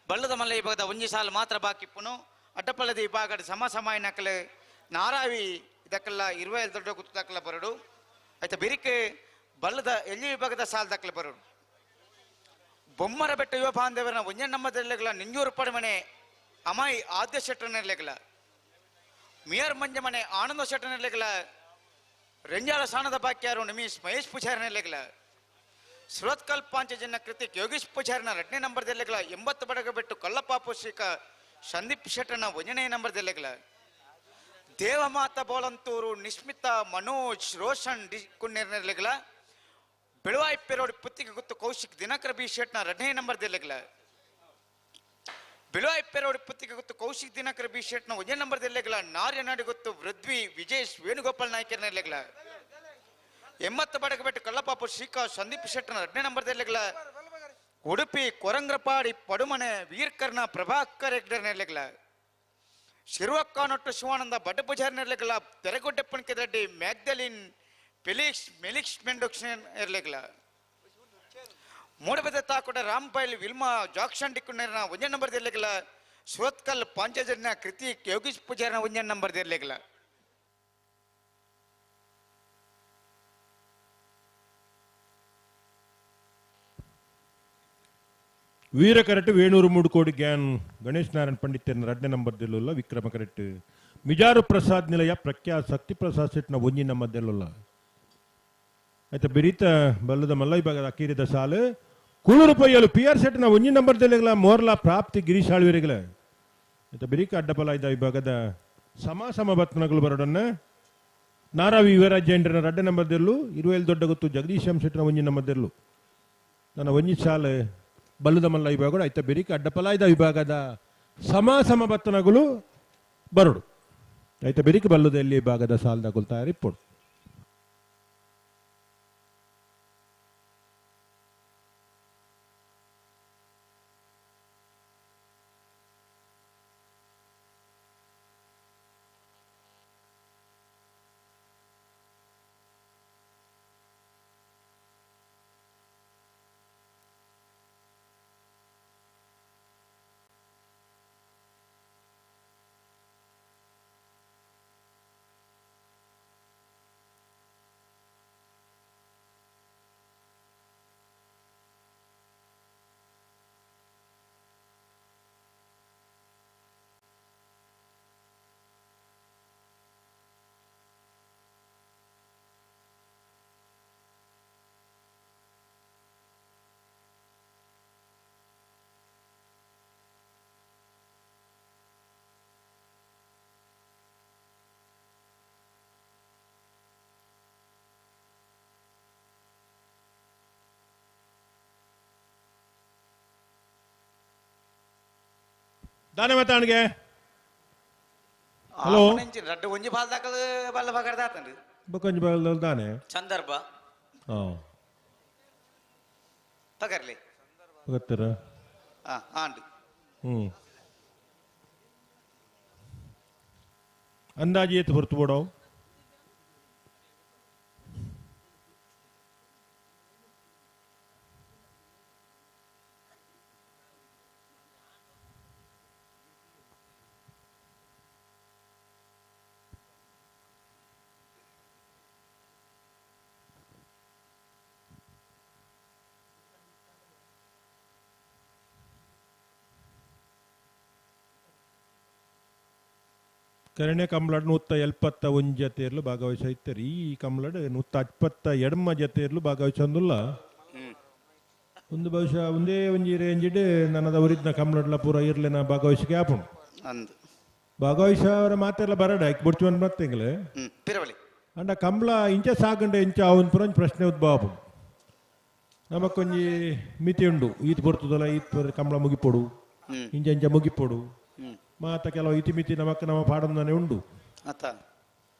ಬಳ್ಳದ ಮಲ್ಲ ವಿಭಾಗದ 1 ಸಾಲು ಮಾತ್ರ ಬಾಕಿಪ್ಪುನು ಅಡ್ಡಪಲದ ವಿಭಾಗದ ಸಮ ಆಯ್ನಕಲು ನಾರಾವಿ ಇದಕ್ಕೆಲ್ಲ 25 ದೊಡ್ಡ ಗುತ್ತು ದಾಖಲ ಬರೋಡು అయితే ಬಿರಿಕ್ ಬಳ್ಳದ ಎಲ್ಲಿ ವಿಭಾಗದ ಸಾಲು ದಾಖಲೆ ಬರೋಡು ಬೊಮ್ಮರ ಬೆಟ್ಟ ಯುವ ಬಾಂಧವರನ 1 ನಂಬರ್ದಲ್ಲಗಲ ನಿಂಜೂರು ಪಡಮನೆ ಅಮಾಯಿ ಆದ್ಯ ಶೆಟ್ಟರ್ನರ್ಲೆಗಲ ಮಿಯರ್ ಮಂಜಮನೆ ಆನಂದ ಶೆಟ್ಟರ್ನರ್ಲೆಗಲ ರೆಂಜಾಳ ಸಾಣದ ಬಾಕ್ಯಾರು ನಿಮೀಶ್ ಮಹೇಶ್ ಪೂಜಾರಿನರ್ಲೆಗಲ ಸುರತ್ಕಲ್ ಪಾಂಚಜನ್ಯ ಕೃತಿಕ್ ಯೋಗೀಶ್ ಪೂಜಾರಿನ 2ನೇ ನಂಬರ್ದಲ್ಲೆಗಲ 80 ಬಡಗ ಬೆಟ್ಟು ಕಲ್ಲಪ್ಪಾಪು ಶ್ರೀಕ ಸಂದೀಪ್ ಶೆಟ್ಟರ್ನ 1ನೇ ನಂಬರ್ದಲ್ಲೆಗಲ ದೇವಮಾತ ಬೋಳಂತೂರು ನಿಸ್ಮಿತಾ ಮನೋಜ್ ರೋಷನ್ ಕುನ್ನೇರ್ನರ್ಲೆಗಲ ಬೆಳುವಾಯಿಪ್ಪೆರೋಡಿ ಪುತ್ತಿಗೆ ಗೊತ್ತು ಕೌಶಿಕ್ ದಿನಕರ ಬಿ ಶೆಟ್ನ 2ನೇ ನಂಬರ್ದಲ್ಲೆಗಲ ಬೆಳುವಾಯಿಪ್ಪೆರೋಡಿ ಪುತ್ತಿಗೆ ಗೊತ್ತು ಕೌಶಿಕ್ ದಿನಕರ ಬಿ ಶೆಟ್ನ 1ನೇ ನಂಬರ್ದಲ್ಲೆಗಲ ನಾರ್ಯನಾಡಿ ಗೊತ್ತು ವೃದ್ವಿ ವಿಜೇಶ್ ವೇಣುಗೋಪಾಲ್ ನಾಯ್ಕರ್ನಲ್ಲೆಗಲ 80 ಬಡಗಬೆಟ್ಟು ಕಲ್ಲಪಾಪು ಶ್ರೀಕಾಶ್ ಸಂದೀಪ್ ಶೆಟ್ಟನ 2ನೇ ನಂಬರ್ದಲ್ಲೆಗಲ ಉಡುಪಿ ಕೊರಂಗ್ರಪಾಡಿ ಪಡುಮನೆ ವೀರ್ಕರ್ನ ಪ್ರಭಾಕರ್ ಹೆಗ್ಡರ್ನಲ್ಲೆಗಲ ಶಿರುವಕ್ಕಾನೊಟ್ಟು ಶಿವಾನಂದ ಬಡ್ಡಪೂಜಾರಿನರ್ಲೆಗಲ ತೆರೆಗೊಡ್ಡೆಪ್ಪಣಿಕೆ ದಡ್ಡಿ ಮ್ಯಾಗ್ದಲಿನ್ Felix ಮೆಲಿಕ್ಸ್ ಮೆಂಡೋಕ್ಷನ್ ಇರ್ಲಿಗಲ ಮೂಡಬೆದ ತಾಕುಡ ರಾಂಪೈಲ್ Wilma Jackson ಡಿಕ್ಕುನೇರ್ನ 1ನೇ ನಂಬರ್ದಲ್ಲೆಗಲ Surathkal Panchajanya Krithik Yogish ಪೂಜಾರಿನ 1ನೇ ನಂಬರ್ದಲ್ಲೆಗಲ ವೀರ ಕರೆಕ್ಟ್ ವೇಣೂರು ಮೂಡುಕೋಡಿ ಗ್ಯಾನ್ ಗಣೇಶ್ ನಾರಾಯಣ್ ಪಂಡಿತರನ 2ನೇ ನಂಬರ್ದಲ್ಲುಲ್ಲ ವಿಕ್ರಮ ಕರೆಕ್ಟ್ ಮಿಜಾರು ಪ್ರಸಾದ್ ನಿಲಯ ಪ್ರಖ್ಯಾತ್ ಶಕ್ತಿ ಪ್ರಸಾದ್ ಸೆಟ್ನ 1 ನಂಬರ್ದಲ್ಲುಲ್ಲ అయితే బిరీత బల్లద మల్ల విభాగದ ಅಕೀರಿದ ಸಾಲು ಕೂಳೂರು ಪೈಯಲು PR ಸೆಟ್ನ 1 ನಂಬರ್ದಲ್ಲೆಗಲ ಮೋರ್ಲ ಪ್ರಾಪ್ತಿ ಗಿರಿಶಾಲ್ ವೀರಗಲ అయితే ಬಿರಿಕ ಅಡ್ಡಪಲಯದ ವಿಭಾಗದ ಸಮ ಬತ್ನಗಳು ಬರೋಡನ್ನ ನಾರಾವಿ ಯುವರಾಜೇಂದ್ರನ 2ನೇ ನಂಬರ್ದಲ್ಲೂ 25 ದೊಡ್ಡ ಗೊತ್ತು ಜಗದೀಶ್ ಶೆಟ್ನ 1 ನಂಬರ್ದಲ್ಲೂ ನನ್ನ 1 ಸಾಲು ಬಲ್ಲದ ಮಲ್ಲ ವಿಭಾಗ అయితే ಬಿರಿಕ ಅಡ್ಡಪಲಯದ ವಿಭಾಗದ ಸಮ ಬತ್ತನಗಳು ಬರೋಡು అయితే ಬಿರಿಕ ಬಲ್ಲದಲ್ಲಿ ವಿಭಾಗದ ಸಾಲು ತಗೊಳ್ತಾ ರಿಪೋರ್ಟ್ ದಾನೆ ಮಾತಾಡ್ಗೆ ಹಲೋ ರಡ್ಡು ಒಂಜಿ ಬಾಲ್ ದಾಖಲು ಬಲ್ಲ ಬಗಡ್ದ ಆತಂಡ್ರಿ ಬಕೊಂಜಿ ಬಾಲ್ ದಾನೆ ಸಂದರ್ಭ ತಗರ್ಲಿ ಗೊತ್ತರ ಆಂಡಿ ಅಂದಾಜು ಏತ್ ಹೊರತು ಬಿಡೋ ಕರಣೆ ಕಮಲಡ್ 171 ಜತೆಯರ್ಲು ಭಾಗವಹಿಸಿದ್ದಾರೆ ಈ ಕಮಲಡ್ 172 ಜತೆಯರ್ಲು ಭಾಗವಹಿಸಂದುಲ್ಲ ಒಂದು ಬಹುಶಃ ಒಂದೇ ಒಂಜಿ ರೇಂಜಿಡ್ ನನ್ನದ ಒರಿಜಿನ ಕಮಲಡ್ಲ ಪೂರ ಇರ್ಲೆನ ಭಾಗವಹಿಸಿಕೆ ಆಪುಂಡು ಭಾಗವಹಿಸವರ ಮಾತೆಲ್ಲ ಬರಡ ಐಕ್ ಬುಡ್ಚುವನ್ ಮತ್ತೆಂಗ್ಲೆ ಅಂಡ ಕಮಲ ಇಂಚ ಸಾಗಂಡೆ ಇಂಚ ಅವನ್ ಪುರ ಪ್ರಶ್ನೆ ಉದ್ಭವ ಆಪುಂಡು ನಮಕೊಂಜಿ ಮಿತಿ ಉಂಡು ಈತ್ ಬರ್ತದಲ್ಲ ಈತ್ ಕಮಲ ಮುಗಿಪೊಡು ಇಂಚ ಇಂಚ ಮುಗಿಪೊಡು ಮಾತ ಕೆಲವು ಇತಿಮಿತಿ ನಮಕ್ ನಮ್ಮ ಪಾಡಂದನೆ ಉಂಡು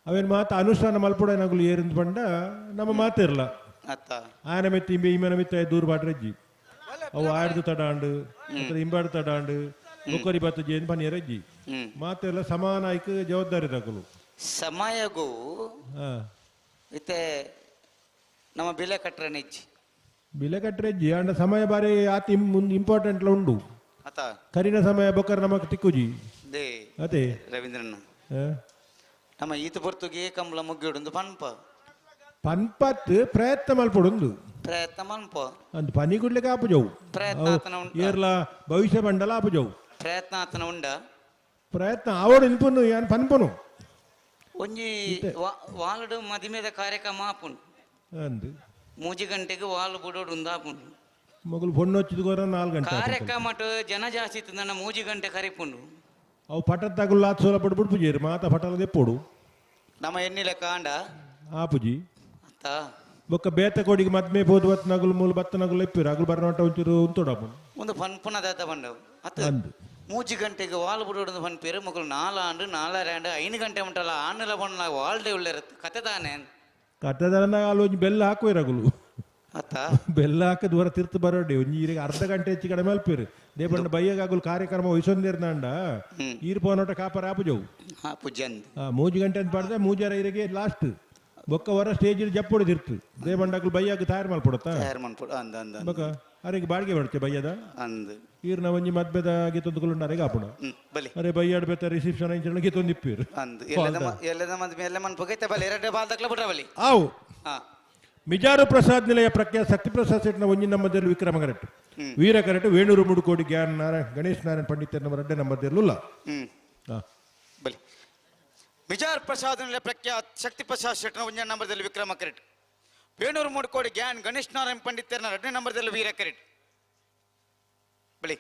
ಅವೇನು ಮಾತ ಅನುಷ್ಠಾನ ಮಲ್ಪಡ ನಗಲು ಏರಿಂದ ಪಂಡ ನಮ್ಮ ಮಾತಿರಲ್ಲ ಆನೆ ಮೆತ್ತಿ ಈಮನ ಮಿತ್ತ ದೂರ ಬಾಡ್ರಜ್ಜಿ ಅವು ಆಡ್ದು ತಡಾಂಡು ಇಂಬಾಡು ತಡಾಂಡು ಬೊಕ್ಕರಿ ಬತ್ತ ಜೇನ್ ಪನಿಯರ ಇಜ್ಜಿ ಹ್ಮ್ ಮಾತೆಲ್ಲ ಸಮಾನ ಆಯ್ಕ ಜವಾಬ್ದಾರಿ ತಗೊಳ್ಳು ಸಮಯಗೂ ಹಾ ಇತ್ತೆ ನಮ್ಮ ಬೆಲೆ ಕಟ್ರೆ ನಿಜ್ಜಿ ಬಿಲೆ ಕಟ್ರೆ ಇಜ್ಜಿ ಅಂಡ ಸಮಯ ಬಾರಿ ಆತಿ ಇಂಪಾರ್ಟೆಂಟ್ ಉಂಡು ಆತ ಕರಿನ ಸಮಯ ಬೊಕ್ಕರ್ ನಮಕ್ ತಿಕ್ಕುಜಿ ದೇ ಅದೇ ರವೀಂದ್ರಣ್ಣ ಹಾ ನಮ್ಮ ಈತ ಪೊರ್ತುಗೆ ಕಂಬಳ ಮುಗ್ಗಿಡುಂದು ಪನ್ಪ ಪನ್ಪತ್ ಪ್ರಯತ್ನ ಮಲ್ಪಡೊಂದು ಪ್ರಯತ್ನ ಮನ್ಪ ಅಂದ್ ಪನಿ ಗುಡ್ಲಿಕ್ಕೆ ಆಪುಜವು ಪ್ರಯತ್ನ ಆತನ ಉಂಟ ಏರ್ಲ ಭವಿಷ್ಯ ಬಂಡಲ ಆಪುಜವು ಪ್ರಯತ್ನ ಆತನ ಉಂಡ ಪ್ರಯತ್ನ ಆವಡು ಇನ್ಪುನು ಯಾನ್ ಪನ್ಪನು ಒಂಜಿ ವಾಲ್ಡ್ ಮದಿಮೆದ ಕಾರ್ಯಕ್ರಮ ಆಪುಂಡು ಅಂದ್ ಮೂಜಿ ಗಂಟೆಗೆ ವಾಲ್ ಬಿಡೋಡು ಆಪುಂಡು ಮಗಳು ಪೊಣ್ಣು ಹಚ್ಚಿದ ಗೋರ 4 ಗಂಟೆ ಕಾರ್ಯಕ್ರಮ ಜನ ಜಾಸ್ತಿ ಇತ್ತು ಮೂಜಿ ಗಂಟೆ ಕರಿಪುಂಡು ಅವು ಪಟದ ತಗುಲ್ಲ ಸೋಲ ಪಡ್ ಬಿಡ್ಪುಜೇರಿ ಮಾತ ಪಟಲ ದೆಪ್ಪೋಡು ನಮ್ಮ ಎಣ್ಣಿಲೆ ಕಾಂಡ ಆಪುಜಿ ಅತ್ತ ಬೊಕ್ಕ ಬೇತ ಕೋಡಿಗೆ ಮದ್ಮೆ ಬೋದು ಬತ್ ನಗುಲು ಮೂಲ ಬತ್ತ ನಗುಲು ಎಪ್ಪಿರು ಅಗುಲು ಬರ್ನೋಟ ಒಂಚೂರು ಉಂತೋಡಪ್ಪು ಒಂದು ಪನ್ಪುನ ದಾತ ಬಂಡವು ಅತ್ತ ಅಂದ್ ಮೂಜಿ ಗಂಟೆಗೆ ವಾಲ್ ಬಿಡೋಡು ಪನ್ಪೇರು ಮಕ್ಕಳು 4 ಆಂಡು 4 ಆಂಡು 5 ಗಂಟೆ ಉಂಟಲ್ಲ ಆನೆಲ್ಲ ಬಂಡ ವಾಲ್ಡೆ ಉಳ್ಳೆ ಕತೆ ತಾನೆ ಕಟ್ಟದ ಒಂಜಿ ಬೆಲ್ಲ ಹಾಕುವೆ ರಗುಲು ಅತ್ತ ಬೆಲ್ಲ ಹಾಕದ್ ಹೊರ ತಿರ್ತು ಬರೋಡಿ ಒಂಜಿ ಈರಿಗೆ ಅರ್ಧ ಗಂಟೆ ಹೆಚ್ಚು ಕಡಿಮೆ ಮಲ್ಪಿರು ದೇಪಂಡ ಬಯ್ಯಗಾಗುಲು ಕಾರ್ಯಕ್ರಮ ವಹಿಸೊಂದಿರ್ನಾಂಡ ಈರ್ ಪೋನೋಟ ಕಾಪರ ಆಪುಜವು ಹಾ ಪೂಜಂದ್ ಮೂಜಿ ಗಂಟೆ ಅಂತ ಪಡ್ದೆ ಮೂಜರ ಇರಿಗೆ ಲಾಸ್ಟ್ ಬೊಕ್ಕ ಹೊರ ಸ್ಟೇಜ್ ಜಪ್ಪೊಡಿದಿರ್ತು ದೇಪಂಡಾಗುಲು ಬಯ್ಯಾಗ ತಯಾರು ಮಲ್ಪಡತ್ತಾ ತಯಾರು ಮಾಡ್ಕೊಡು ಅಂದ ಅಂದ ಬೊಕ್ಕ ಅರೆಗೆ ಬಾಡಿಗೆ ಬಡ್ತೆ ಬಯ್ಯದ ಅಂದ್ ಈರ್ನ ಒಂಜಿ ಮದ್ಬೆದ ಗೀತೊಂದುಗುಲು ಅರೆಗೆ ಆಪುಡ ಬಲಿ ಅರೆ ಬಯ್ಯಾಡ್ ಬೆತ್ತ ರಿಸೆಪ್ಷನ್ ಇಂಚನ ಗೀತೊಂದಿಪ್ಪಿರು ಅಂದ್ ಎಲ್ಲದ ಮದ್ಮೆ ಎಲ್ಲ ಮನ್ಪೋಗೈತೆ ಬಲಿ ಎರಡೇ ಬಾಲ್ ತಕ್ಲ ಬಿಡ್ರ ಬಲಿ ಆವು ಹಾ ಮಿಜಾರು ಪ್ರಸಾದ್ ನಿಲಯ ಪ್ರಖ್ಯಾತ ಶಕ್ತಿ ಪ್ರಸಾದ್ ಸೆಟ್ನ ಒಂಜಿ ನಮ್ಮದಲ್ಲಿ ವಿಕ್ರಮ ಕರೆಕ್ಟ್ ವೀರ ಕರೆಕ್ಟ್ ವೇಣೂರು ಮುಡುಕೋಡಿ ಜ್ಞಾನ ನಾರಾಯಣ ಗಣೇಶ್ ನಾರಾಯಣ ಪಂಡಿತ ನಮ್ಮ ರೆಡ್ಡೆ ನಮ್ಮದಿರ್ಲುಲ್ಲ ಬಲಿ ಬಿಜಾರ್ ಪ್ರಸಾದ್ ಪ್ರಖ್ಯಾತ್ ಶಕ್ತಿ ಪ್ರಸಾದ್ ಶೆಟ್ನ ಒಂಜ ನಂಬರ್ದಲ್ಲಿ ವಿಕ್ರಮ ಕರೆಕ್ಟ್ ವೇಣೂರು ಮೂಡ್ಕೋಡಿ ಗ್ಯಾನ್ ಗಣೇಶ್ ನಾರಾಯಣ್ ಪಂಡಿತರ್ನ 2ನೇ ನಂಬರ್ದಲ್ಲಿ ವೀರ ಕರೆಕ್ಟ್ ಬಲಿ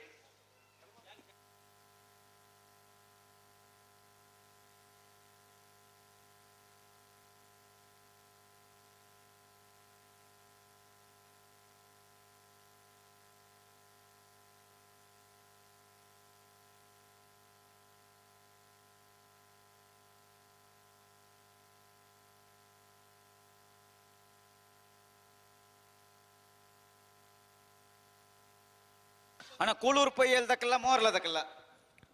ಅಣ್ಣ ಕೂಳೂರು ಪೈ ಎಲ್ದಕ್ಕಲ್ಲ ಮೋರ್ಲದಕ್ಕಲ್ಲ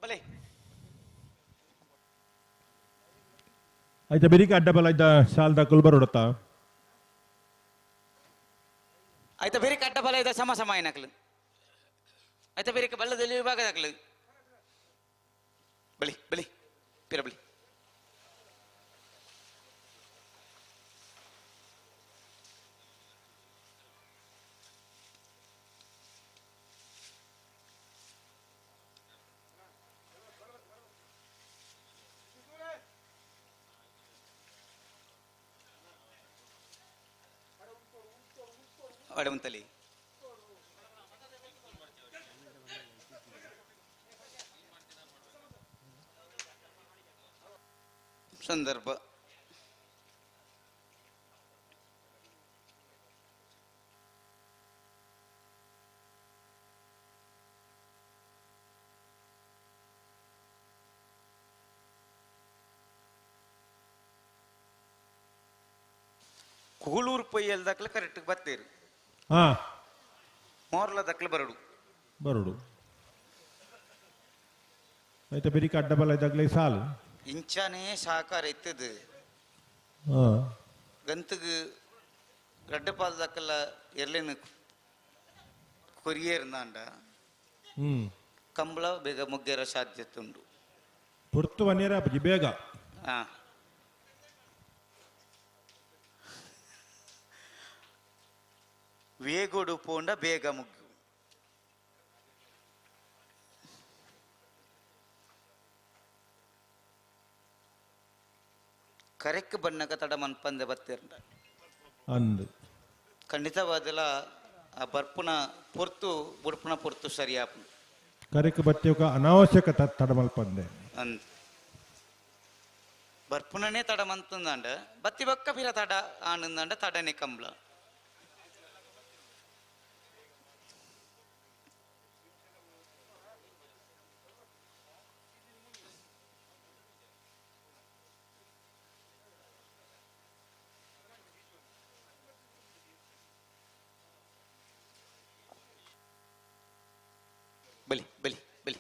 ಬಲೆ ಆಯ್ತಾ ಬೆರಿಕೆ ಅಡ್ಡ ಬಲ ಇದ್ದ ಸಾಲ್ದ ಕುಲ್ಬರೋಡತ್ತ ಆಯ್ತಾ ಬೇರೆ ಕಟ್ಟ ಬಲ ಇದೆ ಸಮ ಸಮ ಏನಕ್ಲು ಆಯ್ತಾ ಬೇರೆ ಬಲ್ಲದಲ್ಲಿ ವಿಭಾಗದಾಕ್ಲು ಬಲಿ ಬಲಿ ಪಿರ ಬಲಿ ಅಡವಂತಲಿ ಸಂದರ್ಭ ಕೂಳೂರು ಪೈ ಎಲ್ದಕ್ಲ ಕರೆಕ್ಟ್ ಬತ್ತೇರು ಹಾ ಮೋರ್ಲ ದಕ್ಲ ಬರಡು ಬರೋಡು ಆಯ್ತಾ ಬೆರಿಕೆ ಅಡ್ಡ ಬಲ ಇದ್ದಾಗಲೇ ಸಾಲು ಇಂಚಾನೇ ಸಹಕಾರ ಇತ್ತದು ಹಾ ಗಂತಗ ಗಡ್ಡಪಾಲ್ ದಕ್ಕಲ್ಲ ಎರ್ಲೇನು ಕೊರಿಯೇರ್ನಾಂಡ ಕಂಬಳ ಬೇಗ ಮುಗ್ಗೇರ ಸಾಧ್ಯತೆ ಉಂಟು ಪುರ್ತು ವನ್ನೇರ ಅಪ್ಪಜಿ ಬೇಗ ಹಾ వేగోడు పోండ ಬೇಗ ಮುಗ್ಗು ಕರೆಕ್ ಬಣ್ಣಗ ತಡ ಮನ್ಪಂದೆ ಬತ್ತಿರಂಡ ಅಂದು ಖಂಡಿತವಾದಲ ಆ ಬರ್ಪುನ ಪೊರ್ತು ಬುಡ್ಪುನ ಪೊರ್ತು ಸರಿಯಾಪು ಕರೆಕ್ ಬತ್ತೆ ఒక ಅನಾವಶ್ಯಕ ತಡಮಲ್ಪಂದೆ ಅಂದ್ ಬರ್ಪುನನೇ ತಡ ಮಂತಂದಂಡ ಬತ್ತಿ ಬಕ್ಕ ಪಿರ ತಡ ಆನಂದಂಡ ತಡನೆ ಕಂಬಳ ಬಲಿ ಬಲಿ ಬಲಿ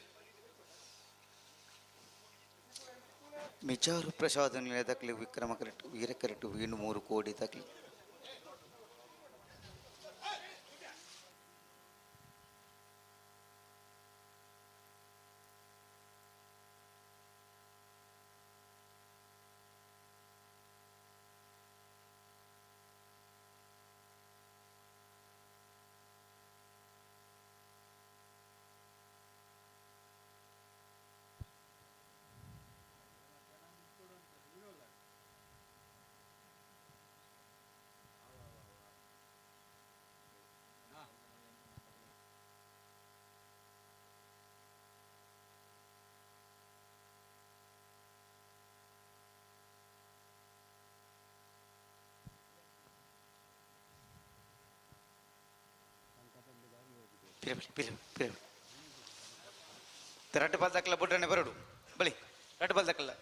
ಮಿಜಾರು ಪ್ರಸಾದ ನಿಲಯದಾಗಲಿ ವಿಕ್ರಮ ಕರೆಕ್ಟ್ ವೀರ ಕರೆಕ್ಟ್ ವೀಣು 3 ಕೋಡಿ ದಾಗಲಿ ರಟ್ಟು ಬಾಲ್ ದಕ್ಕಲ್ಲ ಬುಡ್ಡನೆ ಬರಡು ಬಳಿ ರಟ್ಟು ಬಾಲ್ ದಕ್ಕಲ್ಲ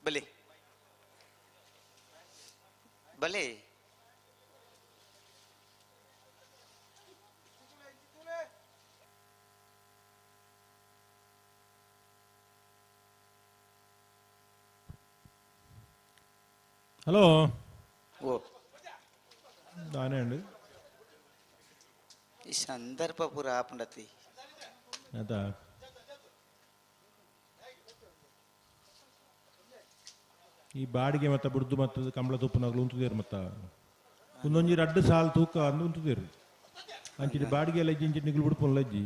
ಬಲೆ ಬಲೆ హలో ఓ బాగానే అండి ಈ ಸಂದರ್ಭ ಪೂರ ಆಪಂಡತಿ అదా ಈ ಬಾಡಿಗೆ ಮತ್ತೆ ಬುಡ್ದು ಮತ್ತೆ ಕಂಬಳ ತುಪ್ಪು ನಗಲು ಉಂತುದೇರು ಮತ್ತ ಒಂದೊಂಜಿ 2 ಸಾಲ್ ತೂಕ ಅಂದು ಉಂತುದೇರು ಅಂಚಿನ ಬಾಡಿಗೆ ಎಲ್ಲ ಇಂಚಿ ನಿಗುಲು ಬಿಡ್ಪೊನ್ ಲಜ್ಜಿ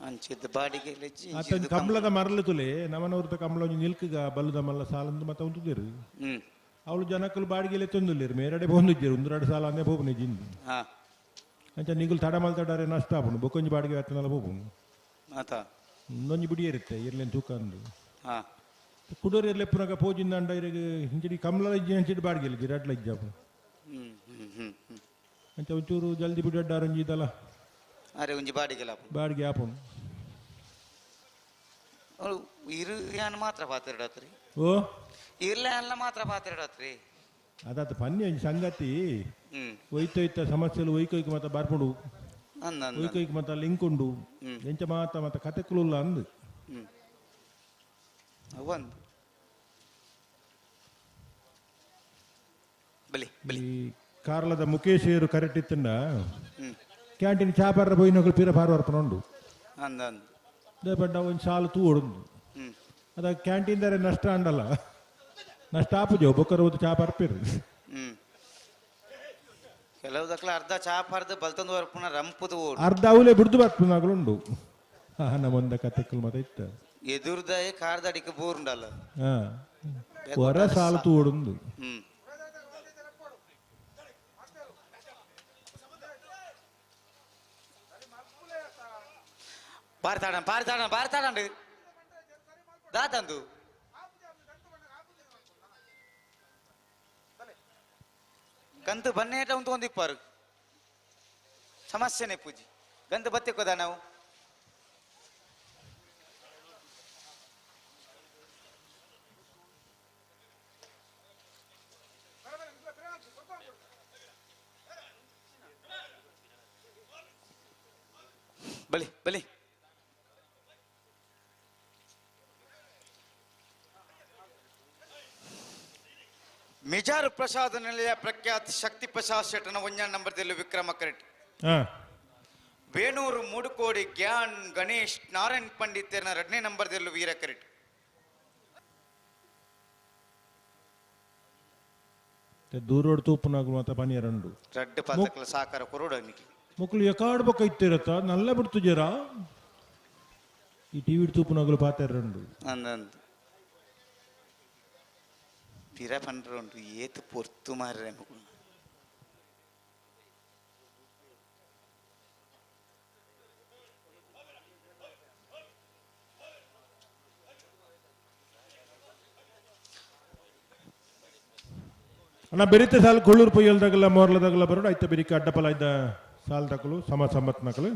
ಅಂಚಿದ ಬಾಡಿಗೆ ಲಜ್ಜಿ ಅತ್ತ ಕಂಬಳದ ಮರಲು ತುಲೆ ನಮನವ್ರದ ಕಂಬಳ ಒಂಜಿ ನಿಲ್ಕಗ ಬಲ್ಲದ ಮಲ್ಲ ಸಾಲಂದು ಮತ್ತೆ ಉಂತುದೇರು ಅವಳು ಜನಕ್ಕಲು ಬಾಡಿಗೆ ತೊಂದುಲ್ಲೇರು ಮೇರಡೆ ಬಂದಿದ್ದೇರು 1-2 ಸಾಲ ಅಂದೇ ಹೋಗ್ನೆ ಜಿಂದು ಅಂಚ ನಿಗುಲು ತಡ ಮಲ್ತಡಾರೆ ನಷ್ಟ ಆಪುಂಡು ಬೊಕ್ಕೊಂಜಿ ಬಾಡಿಗೆ ಹತ್ತನಲ್ಲ ಹೋಗ್ನು ಒಂದೊಂಜಿ ಬಿಡಿ ಇರುತ್ತೆ ಇರ್ಲೇನು ತೂಕ ಅಂದು ಕುಡೋರು ಇರ್ಲೆ ಪುನಗ ಪೋಜಿಂದ ಇರಿಗೆ ಹಿಂಚಡಿ ಕಮಲ ಇಜ್ಜಿ ಹಂಚಿಡಿ ಬಾಡಿಗೆ ಇಲ್ಲಿಗೆ ರಡ್ಲ ಇಜ್ಜಾಪು ಅಂಚ ಒಂಚೂರು ಜಲ್ದಿ ಬಿಡಡ್ಡಾರಂಜಿ ಇದಲ್ಲ ಅರೆ ಒಂಜಿ ಬಾಡಿಗೆ ಆಪುಂಡು ಇರು ಯಾನ್ ಮಾತ್ರ ಪಾತ್ರೆ ಓ ಇರ್ಲ ಎಲ್ಲ ಮಾತ್ರ ಪಾತ್ರೆ ಅದಾತ ಪನ್ನಿ ಒಂಜಿ ಸಂಗತಿ ಒಯ್ತೊಯ್ತ ಸಮಸ್ಯೆಲು ಒಯ್ಕೊಯ್ಕ ಮತ್ತ ಬರ್ಪುಂಡು ಒಯ್ಕೊಯ್ಕ ಮತ್ತ ಲಿಂಕ್ ಉಂಡು ಎಂಚ ಮಾತ ಮತ್ತ ಕತೆಕುಲ್ಲ ಅಂದು ಒಂದು ಬಲಿ ಬಲಿ ಕಾರ್ಲದ ಮುಖೇಶ್ ಏರು ಕರೆಕ್ಟ್ ಇತ್ತಂಡ ಕ್ಯಾಂಟೀನ್ ಚಾಪಾರ ಬೊಯ್ನಗಳು ಪಿರ ಪಾರ್ವರ್ಪನ ಉಂಡು ಪಡ್ಡ ಒಂದು ಸಾಲು ತೂ ಹೊಡೊಂದು ಅದ ಕ್ಯಾಂಟೀನ್ ದಾರೆ ನಷ್ಟ ಅಂಡಲ್ಲ ನಷ್ಟ ಆಪುಜೋ ಬೊಕ್ಕರ ಒಂದು ಚಾಪಾರ್ಪಿರು ಕೆಲವುದಕ್ಲ ಅರ್ಧ ಚಾಪಾರ್ದು ಬಲ್ತಂದು ವರ್ಪುನ ರಂಪುದು ಅರ್ಧ ಅವಲೇ ಬಿಡ್ದು ಬರ್ಪುನಾಗಲುಂಡು ನಮ್ಮೊಂದ ಕತೆಕಲ್ ಮತ ಇತ್ತ ಎದುರ್ದಾಯ ಕಾರ್ದ ಅಡಿಕೆ ಬೋರುಂಡಲ್ಲ ಹೊರ ಸಾಲು ತೂ ಹೊಡೊಂದು ಪಾರ್ತಾಡಂಡು ದಾತಂದು ಗಂತು ಬನ್ನೇಟ ಉಂಟು ಒಂದಿಪ್ಪಾರು ಸಮಸ್ಯೆನೆ ಪೂಜಿ ಗಂತು ಬತ್ತಿಕ್ಕೋದ ನಾವು ಬಲಿ ಬಲಿ ಮಿಜಾರು ಪ್ರಸಾದ ನಿಲಯ ಪ್ರಖ್ಯಾತ ಶಕ್ತಿ ಪ್ರಸಾದ್ ಶೆಟ್ಟನ 1 ನಂಬರ್ದಲ್ಲಿ ವಿಕ್ರಮ ಕರೆಕ್ಟ್ ಬೇಣೂರು 3 ಕೋಡಿ ಗ್ಯಾನ್ ಗಣೇಶ್ ನಾರಾಯಣ್ ಪಂಡಿತನ 2ನೇ ನಂಬರ್ದಲ್ಲಿ ವೀರ ಕರೆಕ್ಟ್ ದೂರೋಡ್ ತೂಪುನಾಗ ಮಾತ ಪನಿ ಎರಡು ರಡ್ಡು ಪಾತಕಲ ಸಾಕಾರ ಕೊರೋಡು ಅನ್ನಿಗೆ ಮಕ್ಕಳು ಎಕಾಡ್ಬೇಕ ಇತ್ತಿರತ್ತ ನಲ್ಲ ಬಿಡ್ತು ಜರ ಈ ಟಿವಿ ತೂಪುನಾಗಲು ಪಾತ ಎರಡು ಅಂದಂದು ಪಿರ ಪಂಡ್ರ ಉಂಟು ಏತು ಪೊರ್ತು ಮಾರ್ರೆ ಮಕ್ಕಳು ಅಣ್ಣ ಬೆರಿತೆ ಸಾಲು ಕೊಳ್ಳೂರು ಪೊಯ್ಯಲ್ದಾಗಲ್ಲ ಮೋರ್ಲದಾಗಲ್ಲ ಬರೋಡು ಆಯ್ತ ಬೆರಿಕೆ ಅಡ್ಡಪಲ ಇದ್ದ ಸಾಲ್ ತಕಲು ಸಮತ್ ನಕಲು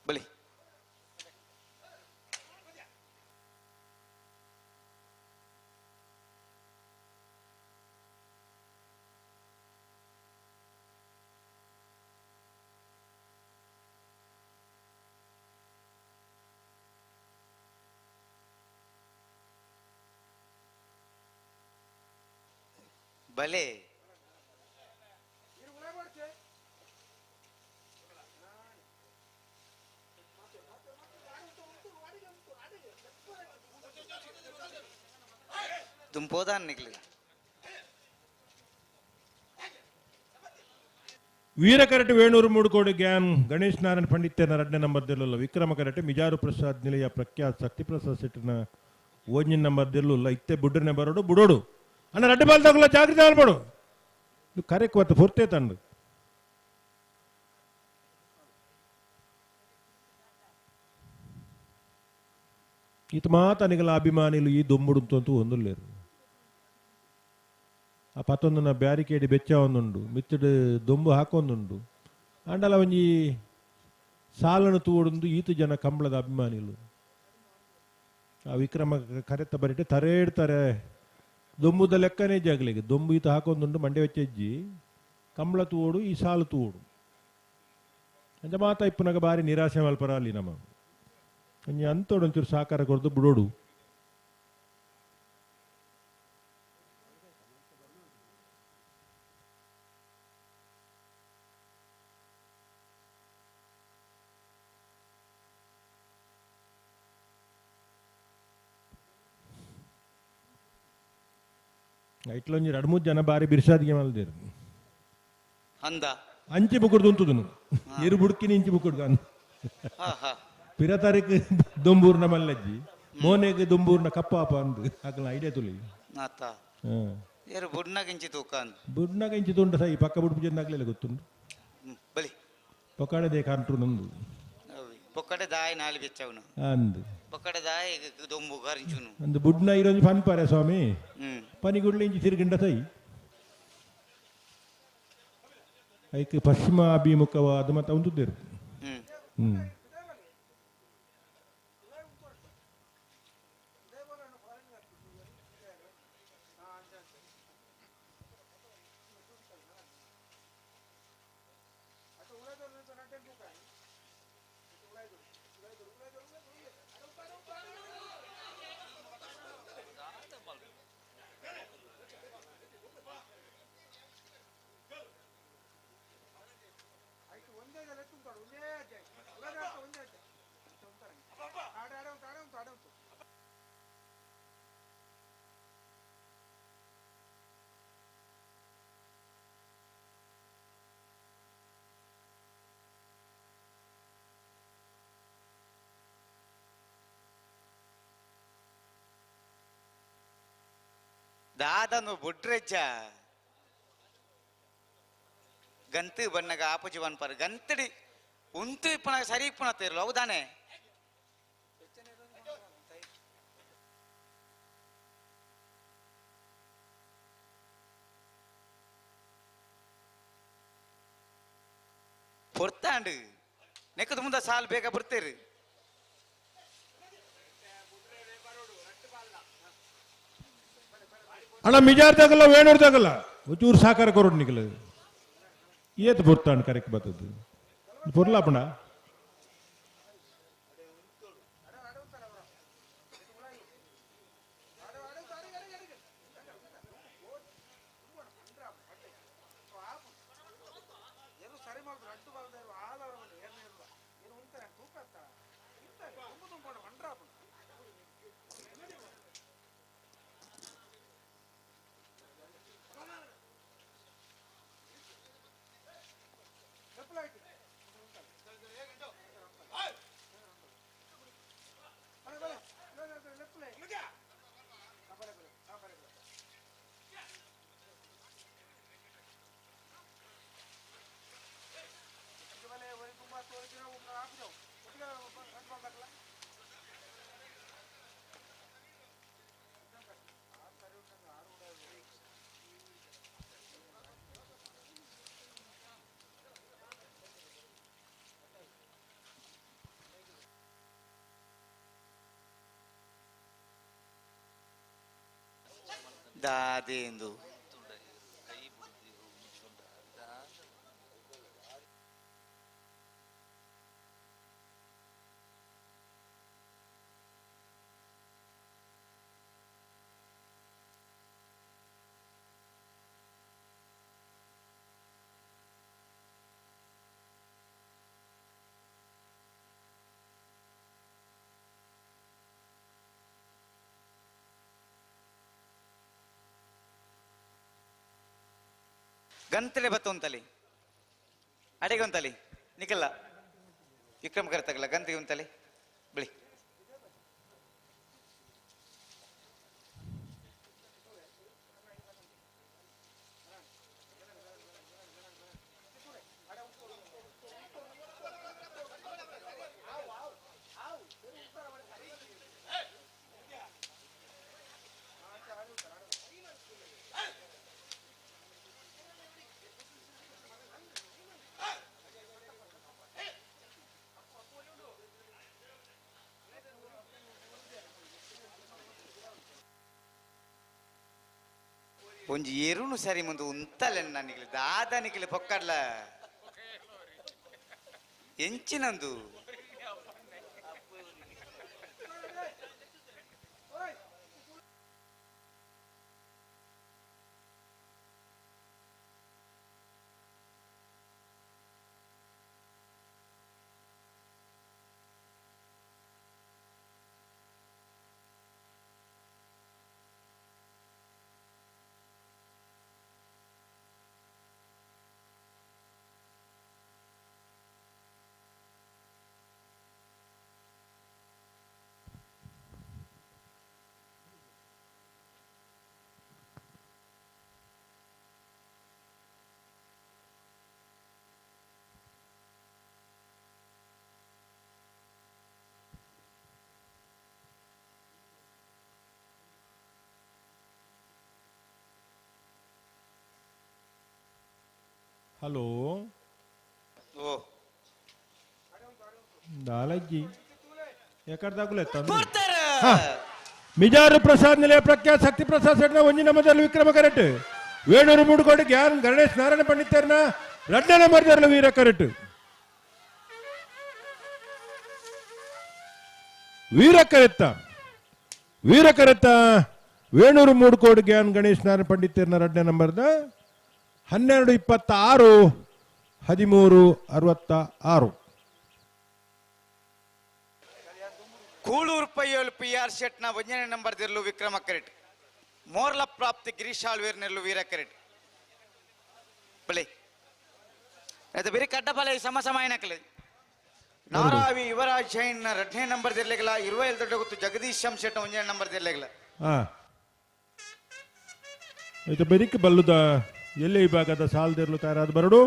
ಬಲಿ ಬಲೆ ದುಂಪೋದ ನಿಗ್ಲಿ ವೀರಕರಟೆ ವೇಣೂರು ಮೂಡುಕೋಡು ಗ್ಯಾನ್ ಗಣೇಶ್ ನಾರಾಯಣ ಪಂಡಿತನ 2ನೇ number ದಿಲ್ಲ Vikrama karate Mijar Prasad Nilaya Prakhyat Shakti Prasad ಸೆಟ್ಟಿನ 1ನೇ number ದಿಲ್ಲ ಇತ್ತೆ ಬುಡ್ಡನೆ ಬರೋಡು ಬುಡೋಡು ಅಣ್ಣ ರಡ್ಡೆ ಬಾಲ್ ತಗೊಳ್ಳ ಜಾಗ್ರತೆ ಆಲ್ಬೇಡು ಕರೆಕ್ ಹೊತ್ತು ಪೂರ್ತೆ ತಂಡು ಇತ್ ಮಾತನಿಗಳ ಅಭಿಮಾನಿಗಳು ಈ ದೊಂಬುಡು ಅಂತೂ ಹೊಂದಲೇರು ಆ ಪತ್ತೊಂದು ಬ್ಯಾರಿಕೇಡ್ ಬೆಚ್ಚ ಒಂದುಂಡು ಮಿತ್ತಡು ದೊಂಬು ಹಾಕೊಂದುಂಡು ಅಂಡಲ ಒಂಜಿ ಸಾಲನು ತೂವೊಂದು ಈತು ಜನ ಕಂಬಳದ ಅಭಿಮಾನಿಗಳು ಆ ವಿಕ್ರಮ ಕರೆತ ಬರಿಟೆ ತರೇಡ್ತಾರೆ ದೊಂಬುದ ಲೆಕ್ಕನೇ ಜಾಗಲಿಗೆ ದೊಂಬು ಈತ ಹಾಕೊಂದುಂಡು ಮಂಡೆ ವೆಚ್ಚಜ್ಜಿ ಕಂಬಳ ತೂವೋಡು ಈ ಸಾಲು ತೂವೋಡು ಅಂಚ ಮಾತ ಇಪ್ಪನಾಗ ಬಾರಿ ನಿರಾಶೆ ಮಲ್ಪರ ಅಲ್ಲಿ ನಮ್ಮ ಒಂಜಿ ಅಂತೋಡು ಒಂಚೂರು ಸಾಕಾರ ಕೊಡ್ದು ಬಿಡೋಡು ಇಟ್ಲೊಂಜಿ 2-3 ಜನ ಬಾರಿ ಬಿರ್ಸಾದಿಗೆ ಮಲ್ದೇರು ಅಂದ ಅಂಚಿ ಬುಕ್ಕುಡ್ದು ಉಂತುದನು ಇರು ಬುಡ್ಕಿನಿ ಇಂಚಿ ಬುಕ್ಕುಡ್ದು ಅಂದ ಪಿರತಾರಿಕ್ ದೊಂಬೂರ್ನ ಮಲ್ಲಜ್ಜಿ ಮೋನೆಗೆ ದೊಂಬೂರ್ನ ಕಪ್ಪಾಪ ಅಂದು ಹಾಕಲ ಐಡಿಯಾ ತುಲಿ ಆತ ಏರು ಬುಡ್ನಾಗ ಇಂಚಿ ತೂಕ ಅಂದ್ ಬುಡ್ನಾಗ ಇಂಚಿ ತುಂಡ ಸೈ ಪಕ್ಕ ಬುಡ್ಪು ಜನ್ನಾಗ್ಲಿಲ್ಲ ಗೊತ್ತುಂಡು ಬಲಿ ಪೊಕ್ಕಾಡದೆ ಕಾಂಟ್ರು ನಂದು ಪೊಕ್ಕಡೆ ದಾಯಿ ನಾಲಿ ಬೆಚ್ಚವನು ಅಂದು ಪೊಕ್ಕಡೆ ದಾಯಿ ದೊಂಬು ಗರಿಂಚುನು ಅಂದು ಬುಡ್ನ ಇರೊಂಜಿ ಪನ್ ಪಾರೆ ಸ್ವಾಮಿ ಪನಿಗುಡ್ಲಿ ಇಂಚಿ ತಿರುಗಿಂಡ ಸೈ ಐಕ್ ಪಶ್ಚಿಮ ಅಭಿಮುಖವಾದ ಮತ ಉಂತುದ್ದೇರು ದಾದನು ಬುಡ್ರೆಜ್ಜ ಗಂತು ಬಣ್ಣಗ ಆಪುಜಿ ಬನ್ಪರ್ ಗಂತಡಿ ಉಂತು ಇಪ್ಪನ ಸರಿ ಇಪ್ಪನ ತೇರ್ಲು ಹೌದಾನೆ ಪೊರ್ತಾಂಡು ನೆಕ್ಕದ ಮುಂದೆ ಸಾಲ್ ಬೇಗ ಬರ್ತೀರಿ ಅಣ್ಣ ಮಿಜಾರ್ದಾಗಲ್ಲ ವೇಣೂರ್ದಾಗಲ್ಲ ಒಂಚೂರು ಸಾಕಾರ ಕೊರೋಡ್ ನಿಖಲ ಏತ್ ಬರ್ತಾಂಡ್ ಕರೆಕ್ಟ್ ಬರ್ತದ್ದು ಬರ್ಲಾಪಣ ದಾದೇಂದು ಗಂತಲೆ ಬತ್ತ ಉಂತಲಿ ಅಡೆಗೆ ಉಂತಲಿ ನಿಖಲ್ಲ ವಿಕ್ರಮ್ ಕರ್ತಗಲ್ಲ ಗಂತಿಗೆ ಉಂತಲಿ ಬಿಳಿ ಒಂಜಿ ಎರುನು ಸರಿ ಮುಂದೆ ಉಂತಲ್ಲ ನನಗೆ ದಾದನಿಗೆ ಪೊಕ್ಕಡ್ಲ ಎಂಚಿನಂದು ಹಲೋ ಓ ದಾಲಜ್ಜಿ ಯಾಕರ್ದಾಗುಲೆ ಬರ್ತಾರ ಮಿಜಾರು ಪ್ರಸಾದ್ ನಿಲಯ ಪ್ರಖ್ಯಾತ ಶಕ್ತಿ ಪ್ರಸಾದ್ ಸೆಟ್ನ ಒಂಜಿ ನಮ್ಮದಲ್ಲಿ ವಿಕ್ರಮ ಕರೆಟ್ ವೇಣೂರು ಮೂಡುಕೋಟೆ ಗ್ಯಾನ್ ಗಣೇಶ್ ನಾರಾಯಣ ಪಂಡಿತರ್ನ ಎರಡನೇ ನಂಬರ್ದರ್ಲ ವೀರ ಕರೆಟ್ ವೀರ ಕರೆತ್ತ ವೇಣೂರು ಮೂಡುಕೋಟೆ ಗ್ಯಾನ್ ಗಣೇಶ್ ನಾರಾಯಣ ಪಂಡಿತರ್ನ ಎರಡನೇ ನಂಬರ್ದ 1226 1366 ಕೂಳೂರು ಪಯ್ಯೋಲು PR ಶೆಟ್ನ ಒಂದನೇ ನಂಬರ್ ದಿರ್ಲು ವಿಕ್ರಮ ಕರೆಟ್ ಮೋರ್ಲ ಪ್ರಾಪ್ತಿ ಗಿರೀಶ್ ಆಳ್ವೇರ್ ನೆರಳು ವೀರ ಕರೆಟ್ ಬಳಿ ಅದು ಬೇರೆ ಕಡ್ಡಬಲ ಸಮಸಮಾಯನಕಲೆ ನಾರಾವಿ ಯುವರಾಜ್ ಜೈನ್ ಎರಡನೇ ನಂಬರ್ ದಿರ್ಲೆಗಲ 27 ದೊಡ್ಡ ಗೊತ್ತು ಜಗದೀಶ್ ಶೆಟ್ನ ಒಂದನೇ ನಂಬರ್ ದಿರ್ಲೆಗಲ ಇದು ಬೆರಿಕೆ ಬಲ್ಲುದ ಎಲ್ಲಿ ಈ ಭಾಗದ ಸಾಲದಿರ್ಲು ತಯಾರಾದ ಬರಡು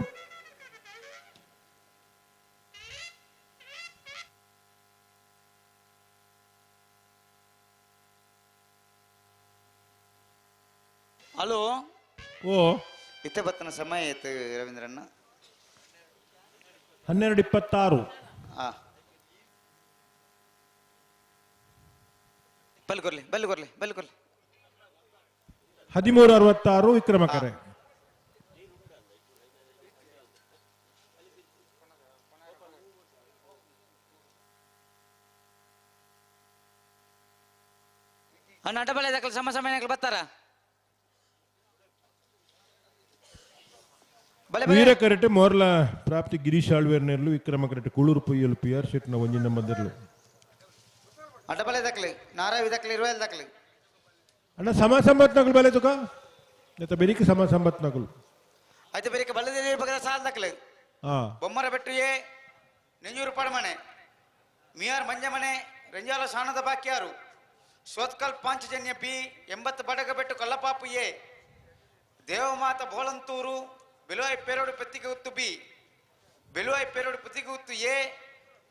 ಹಲೋ ಓ ಇತ್ತೆ ಬತ್ತನ ಸಮಯ ಆಯ್ತು ರವೀಂದ್ರಣ್ಣ 12:26. ಬಲ್ಗೊರ್ಲಿ ಬಲ್ಗೊರ್ಲಿ ಬಲ್ಗೊರ್ಲಿ 13:66 ವಿಕ್ರಮಕರೆ. ನಟಬಲೆ ದಾಖಲೆ ಸಮ ಸಮಯ ಬರ್ತಾರ ವೀರಕರೆಟ್ ಮೋರ್ಲ ಪ್ರಾಪ್ತಿ ಗಿರೀಶ್ ಆಳ್ವೇರ್ನೆರ್ಲು ವಿಕ್ರಮಕರೆಟ್ ಕುಳೂರು ಪೊಯ್ಯಲು PR ಶೆಟ್ನ ಒಂಜಿ ನಂಬರ್ಲು ಅಡ್ಡಬಲೆ ದಾಖಲೆ ನಾರಾವಿ ದಾಖಲೆ 20 ದಾಖಲೆ ಅಣ್ಣ ಸಮ ಸಂಬತ್ನಗಳು ಬಲೆ ತುಕ ನೆತ್ತ ಬೆರಿಕೆ ಸಮ ಸಂಬತ್ನಗಳು అయితే ಬೆರಿಕೆ ಬಲ್ಲದಲ್ಲಿ ಬಗದ ಸಾಲ ದಾಖಲೆ ಬೊಮ್ಮರ ಬೆಟ್ಟು ಎ ನೆಂಜೂರು ಪಡಮನೆ ಮಿಯಾರ್ ಮಂಜಮನೆ ರಂಜಾಲ ಸಾಣದ ಬಾಕ್ಯಾರು ಸೋತ್ಕಲ್ ಪಾಂಚಜನ್ಯ ಬಿ 80 ಬಡಗಬೆಟ್ಟು ಕೊಲ್ಲಪಾಪು ಎ ದೇವಮಾತ ಬೋಳಂತೂರು ಬೆಲುವಾಯಿ ಪೇರೋಡು ಪೆತ್ತಿಗೆ ಗುತ್ತು ಬಿ ಬೆಲುವಾಯಿ ಪೇರೋಡು ಪೆತ್ತಿಗೆ ಗುತ್ತು ಎ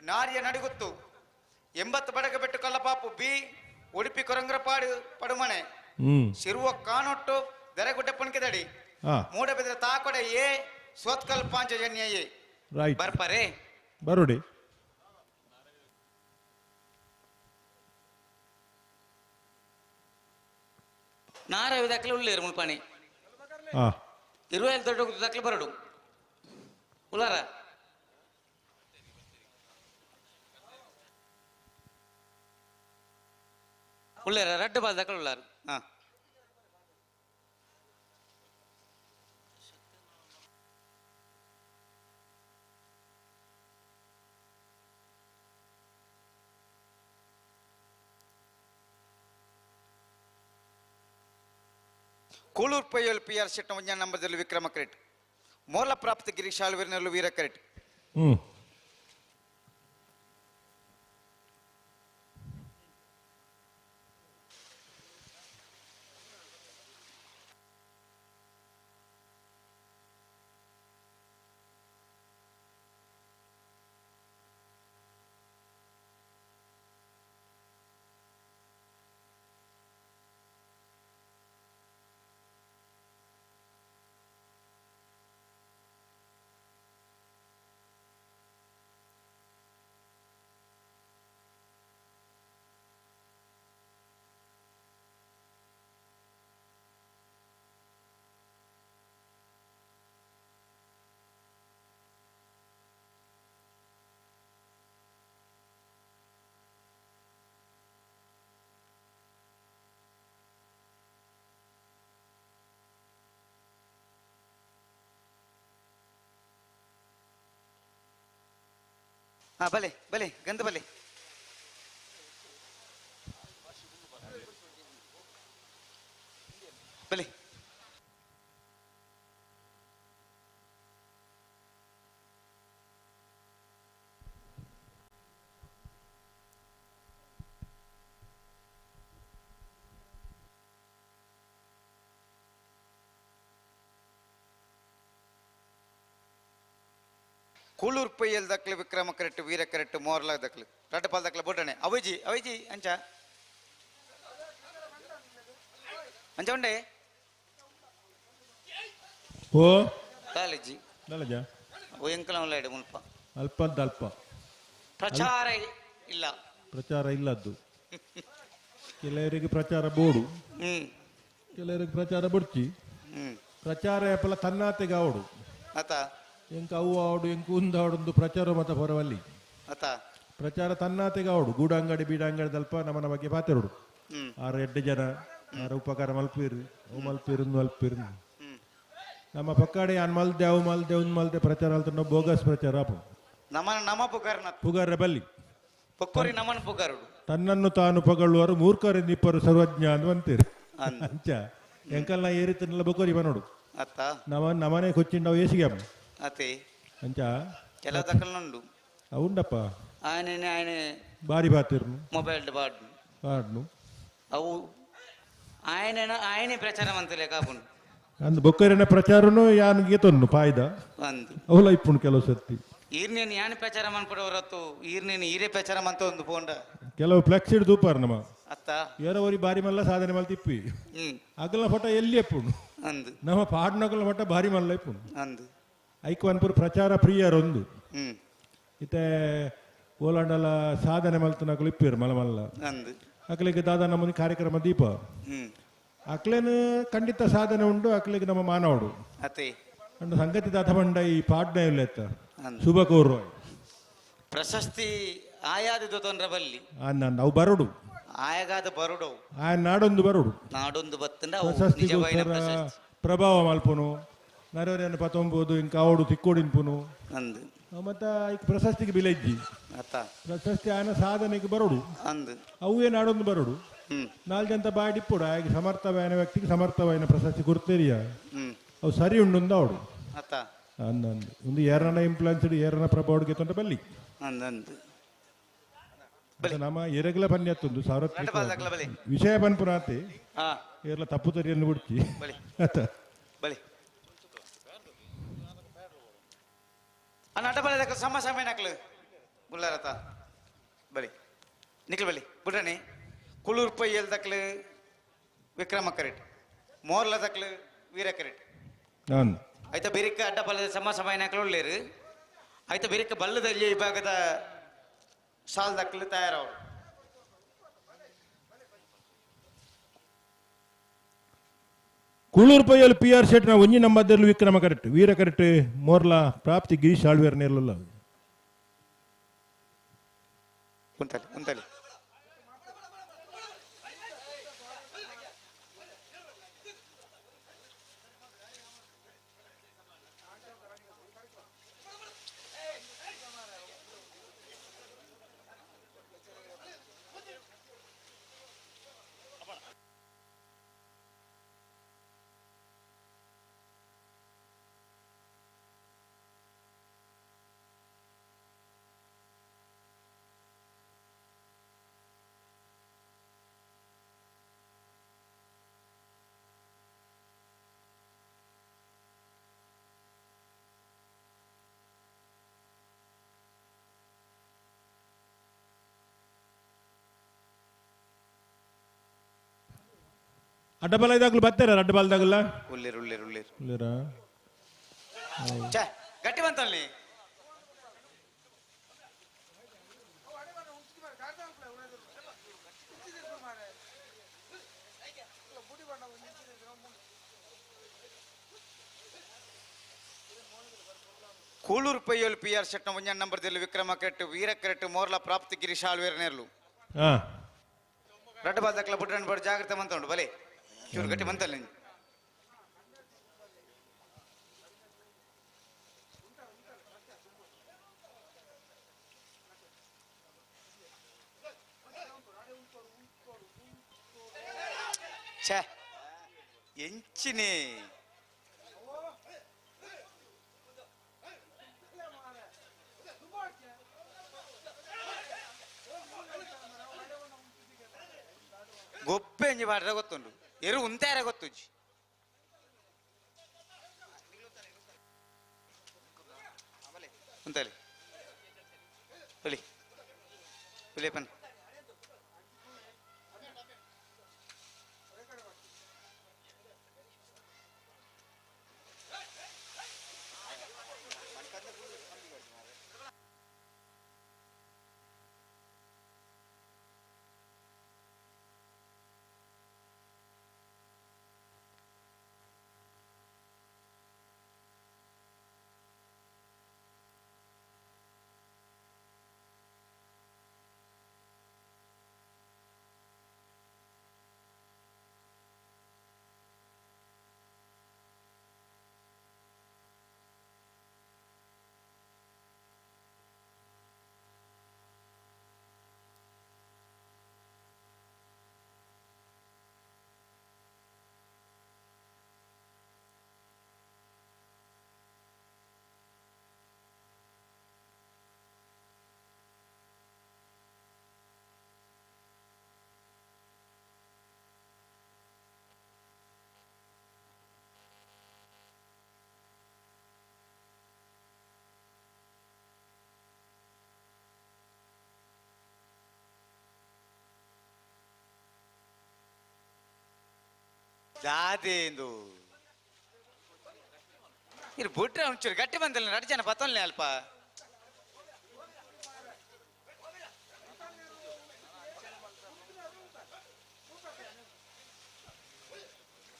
ನಾರಿಯ ನಡಿಗುತ್ತು 80 ಬಡಗಬೆಟ್ಟು ಕೊಲ್ಲಪಾಪು ಬಿ ಉಡುಪಿ ಕೊರಂಗ್ರಪಾಡು ಪಡುಮನೆ ಶಿರುವ ಕಾನೊಟ್ಟು ದೆರೆಗುಡ್ಡೆ ಪುಣಿಕೆದಡಿ ಮೂಡಬೆದ್ರ ತಾಕೊಡೆ ಎ ಸೋತ್ಕಲ್ ಪಾಂಚಜನ್ಯ ಎ ಬರ್ಪರೆ ಬರೋಡಿ ನಾರಾವಿ ದಾಖಲೆ ಉಳ್ಳೇರು ಮುಲ್ಪಾಣಿ 20 ದೊಡ್ಡ ದಾಖಲೆ ಬರಡು ಉಲಾರ ಉಳ್ಳೇರ ರಡ್ಡು ಬಾಲ್ ದಾಖಲೆ ಉಳ್ಳಾರು ಕೂಳೂರು ಪೊಯ್ಯಲು PR ಶೆಟ್ನ ಒಂಜ ನಂಬರ್ದಲ್ಲಿ ವಿಕ್ರಮಕರೆಟ್ ಮೋರ್ಲ ಪ್ರಾಪ್ತ ಗಿರೀಶ್ ಆಳ್ವೇರ್ನಲ್ಲೂ ವೀರಕರೆಟ್ ಭಲೆ ಭಲೆ ಗಂಧ ಭಲೆ ಭಲೆ ಕೂಳೂರು ಪೊಯ್ಯಲ್ ದಕ್ಲೆ ವಿಕ್ರಮಕರೆಟ್ ವೀರಕರೆಟ್ ಮೋರ್ಲ ದಕ್ಲೆ ರಡ್ಡಪಾಲ್ ದಕ್ಲೆ ಬೊಡ್ಡನೆ ಅವೈಜಿ ಅವೈಜಿ ಅಂಚ ಅಂಚ ಉಂಡೆ ಓ ಕಾಲೇಜಿ ನಲಜ ಓ ಎಂಕಲ ಉಳ್ಳಾಡೆ ಮುಲ್ಪ ಅಲ್ಪ ಪ್ರಚಾರ ಇಲ್ಲ ಪ್ರಚಾರ ಇಲ್ಲದ್ದು ಕೆಲವರಿಗೆ ಪ್ರಚಾರ ಬೋಡು ಕೆಲವರಿಗೆ ಪ್ರಚಾರ ಬುಡ್ಚಿ ಪ್ರಚಾರ ಎಪ್ಪಲ ತನ್ನಾತೆಗೆ ಆವಡು ಅತ ಎಂಕ ಅವು ಆವಡು ಎಂಕ ಉಂದಾವಡು ಪ್ರಚಾರ ಮತ ಹೊರವಲ್ಲಿ ಅತ ಪ್ರಚಾರ ತನ್ನಾತೆಗೆ ಆವಡು ಗೂಡಂಗಡಿ ಬೀಡಂಗಡಿ ದಲ್ಪ ನಮ್ಮನ ಬಗ್ಗೆ ಪಾತೆರುಡು 6-8 ಜನ ಆರು ಉಪಕಾರ ಮಲ್ಪೀರು ಅವು ಮಲ್ಪೀರು ಮಲ್ಪೀರು ನಮ್ಮ ಪಕ್ಕಡೆ ಅನ್ ಮಲ್ದೆ ಅವು ಮಲ್ದೆ ಉನ್ ಮಲ್ದೆ ಪ್ರಚಾರ ಅಲ್ತ ಬೋಗಸ್ ಪ್ರಚಾರ ಅಪ್ಪ ನಮ್ಮ ಪುಗಾರ ಪುಗಾರ ಬಲ್ಲಿ ಪೊಕ್ಕೋರಿ ನಮ್ಮನ ಪುಗಾರುಡು ತನ್ನನ್ನು ತಾನು ಪಗಳುವರು ಮೂರ್ಖರಿಂದಿಪ್ಪರು ಸರ್ವಜ್ಞ ಅಂತೀರಿ ಅಂಚ ಎಂಕಲ್ನ ಏರಿತನೆಲ್ಲ ಬೊಕೋರಿ ಬನೋಡು ಅತ್ತ ನಮನೆ ಕೊಚ್ಚಿಂಡವು ಏಸಿಗೆ ಅಮ್ಮ ಅತೆ ಅಂಚ ಕೆಲವು ತಕಲ್ನುಂಡು అవుండప్ప ఆయన భారీ బాతిర్ను మొబైల్ వాడును అవు ఆయనే ప్రచారం అంతలే కాకుండా ಅಂದ್ ಬೊಕ್ಕರಿನ ಪ್ರಚಾರನು ಯಾನ್ ಗೀತನ್ನು ಪಾಯ್ದ ಅಂದು ಅವಲ ಇಪ್ಪುಣು ಕೆಲವು ಸರ್ತಿ ಈರ್ನೇನು ಯಾನ್ ಪ್ರಚಾರ ಮಾಡ್ಕೊಡೋರತ್ತು ಈರ್ನೇನು ಈರೇ ಪ್ರಚಾರ ಅಂತ ಒಂದು ಪೋಂಡ ಕೆಲವು ಫ್ಲೆಕ್ಸ್ ಹಿಡಿದು ದೂಪಾರ ನಮ್ಮ ಅತ್ತ ಏರವರಿ ಬಾರಿ ಮಲ್ಲ ಸಾಧನೆ ಮಲ್ಲ ತಿಪ್ಪಿ ಅಗಲ ಫೋಟ ಎಲ್ಲಿ ಎಪ್ಪುಣು ಅಂದು ನಮ್ಮ ಪಾಡ್ನಗಲ ಫೋಟ ಬಾರಿ ಮಲ್ಲ ಇಪ್ಪುಣು ಅಂದು ಐಕ್ವನ್ಪುರ್ ಪ್ರಚಾರ ಪ್ರಿಯರೊಂದು ಇತ್ತೆ ಓಲಾಂಡಲ ಸಾಧನೆ ಮಲ್ತನಕಲು ಇಪ್ಪಿರು ಮಲಮಲ್ಲ ಅಂದು ಅಕ್ಲಿಗೆ ದಾದ ನಮ್ಮನಿ ಕಾರ್ಯಕ್ರಮ ದೀಪ ಅಕ್ಲೇನು ಖಂಡಿತ ಸಾಧನೆ ಉಂಡು ಅಕ್ಲಿಗೆ ನಮ್ಮ ಮಾನವಡು ಅತಿ ಅಂಡ್ ಸಂಗತಿ ದಾತ ಬಂಡ ಈ ಪಾಡ್ನ ಇಲ್ಲ ಶುಭ ಕೋರುವ ಪ್ರಶಸ್ತಿ ಆಯಾದಿದ್ದು ತೊಂದ್ರೆ ಬಲ್ಲಿ ನಾವು ಬರೋಡು ಆಯಗಾದ ಬರುಡು ಆ ನಾಡೊಂದು ಬರೋಡು ನಾಡೊಂದು ಬತ್ತಂಡ ಪ್ರಶಸ್ತಿಗೋಸ್ಕರ ಪ್ರಭಾವ ಮಲ್ಪುನು ನರವರೆಯನ್ನು ಪತ್ತೊಂಬುದು ಇಂಕ ಅವಡು ತಿಕ್ಕೋಡಿನ್ಪುನು ಅಂದು ಮತ್ತ ಈಗ ಪ್ರಶಸ್ತಿಗೆ ಬಿಲೆಜ್ಜಿ ಅತ್ತ ಪ್ರಶಸ್ತಿ ಆನ ಸಾಧನೆಗೆ ಬರೋಡು ಅಂದು ಅವೇ ನಾಡೊಂದು ಬರೋಡು ನಾಲ್ಕಂತ ಬಾಡಿಪ್ಪುಡು ಆಗ ಸಮರ್ಥವಾದ ವ್ಯಕ್ತಿಗೆ ಸಮರ್ಥವಾದ ಪ್ರಶಸ್ತಿ ಕೊಡ್ತೀರಿಯ ಅವು ಸರಿ ಉಂಡು ಅವಡು ಅತ್ತ ಅಂದಂದು ಒಂದು ಏರನ ಇಂಪ್ಲಾನ್ಸ್ಡ್ ಏರನ ಪ್ರಭಾವಡಿಗೆ ತೊಂಡ ಬಲ್ಲಿ ಅಂದಂದು ನಮ್ಮ ಎರಗಲ ಬನ್ನಿ ಹತ್ತೊಂದು ನಟಪಾಲದಕ್ಲ ಬಲಿ ವಿಷಯ ಬನ್ಪುನಾತೆ ಹಾ ಏರ್ಲ ತಪ್ಪು ತರಿಯನ್ನು ಬಿಡ್ತಿ ಬಲಿ ಆತ ಬಲಿ ಆ ನಟಪಾಲದಕ್ಲ ಸಮ ಸಮಯ ನಕ್ಲು ಗುಲ್ಲಾರತ ಬಲಿ ನಿಕ್ಲು ಬಲಿ ಬಿಡ್ರನಿ ಕುಳೂರ್ ಪೈಯಲ್ ದಕ್ಲು ವಿಕ್ರಮ ಕರೆಟ್ ಮೋರ್ಲ ದಕ್ಲು ವೀರ ಕರೆಟ್ ನಾನು ಆಯ್ತಾ ಬೆರಿಕ ಅಡ್ಡಪಾಲದ ಸಮ ಸಮಯ ನಕ್ಲು ಒಳ್ಳೇರು ಆಯ್ತಾ ಬೆರಿಕ ಬಲ್ಲದಲ್ಲಿ ವಿಭಾಗದ ಸಾಲ್ ದಕ್ಲು ತಯಾರವರು ಕುಳೂರು ಪೈಯಲ್ಲಿ ಪಿ ಆರ್ ಶೆಟ್ನ ಒಂಜಿ ನಂಬರ್ದಲ್ಲಿ ವಿಕ್ರಮ ಕರೆಕ್ಟ್ ವೀರ ಕರೆಕ್ಟ್ ಮೋರ್ಲ ಪ್ರಾಪ್ತಿ ಗಿರೀಶ್ ಆಳ್ವೇರ್ ನೇರ್ಲಲ್ಲ ಕುಂತಲಿ ಕುಂತಲಿ ಅಡ್ಡಬಾಲ ಇದಾಗ್ಲು ಬರ್ತಾರ ಅಡ್ಡಬಾಲ್ದಾಗಲ್ಲ ಉಳ್ಳೇರು ಉಳ್ಳೇರು ಉಳ್ಳೇರು ಇಲ್ಲರಾ ಛೇ ಗಟ್ಟಿ ಬಂತಲ್ಲಿ ಕೂಳೂರು ಪೈಯೋಲ್ ಪಿ ಆರ್ ಶೆಟ್ನ ಮುಂಜಾನೆ ನಂಬರ್ದಲ್ಲಿ ವಿಕ್ರಮ ಕರೆಕ್ಟ್ ವೀರ ಕರೆಕ್ಟ್ ಮೋರ್ಲ ಪ್ರಾಪ್ತಿ ಗಿರೀಶ್ ಆಳ್ವೇರ್ ನೇರ್ಲು ಹಾ ರಡ್ಡ ಬಾದಕ್ಲ ಬಿಟ್ರನ್ ಬಡ್ ಜಾಗ್ರತೆ ಮಂತೊಂಡು ಬಲೆ ಚೂರು ಗಟ್ಟಿ ಬಂತಲ್ಲ ನೀನು ಛೇ ಎಂಚಿನಿ ಗೊಪ್ಪೆ ಎಂಜಿ ಮಾಡ್ರೆ ಗೊತ್ತುಂಡು ಎರು ಉಂತಾರ ಗೊತ್ತುಜ್ಜಿ ಉಂತಲಿ ಬಲಿ ಬಲಿಯಪ್ಪನ್ ದಾದೇಂದು ಇರು ಬಿಟ್ರೆ ಒಂಚೂರು ಗಟ್ಟಿ ಬಂದಿಲ್ಲ ನಡ್ ಜನ ಬತ್ತೊಲ್ಲೆ ಅಲ್ಪ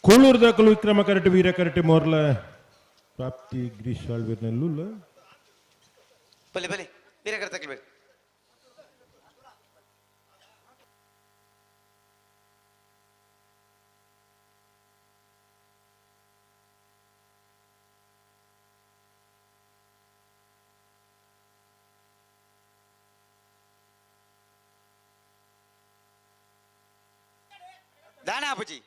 ಕೂಳೂರು ದಕ್ಕಲು ವಿಕ್ರಮ ಕರೆಟ್ ವೀರ ಕರೆಟ್ ಮೋರ್ಲ ಪ್ರಾಪ್ತಿ ಗಿರೀಶ್ ಆಳ್ವೀರ್ನಲ್ಲೂ ಬಲೆ ಬಲೆ ವೀರಕರೆ ತಗೊಳ್ಬೇಡಿ. ದಾನ ಅಪ್ಪುಜಿ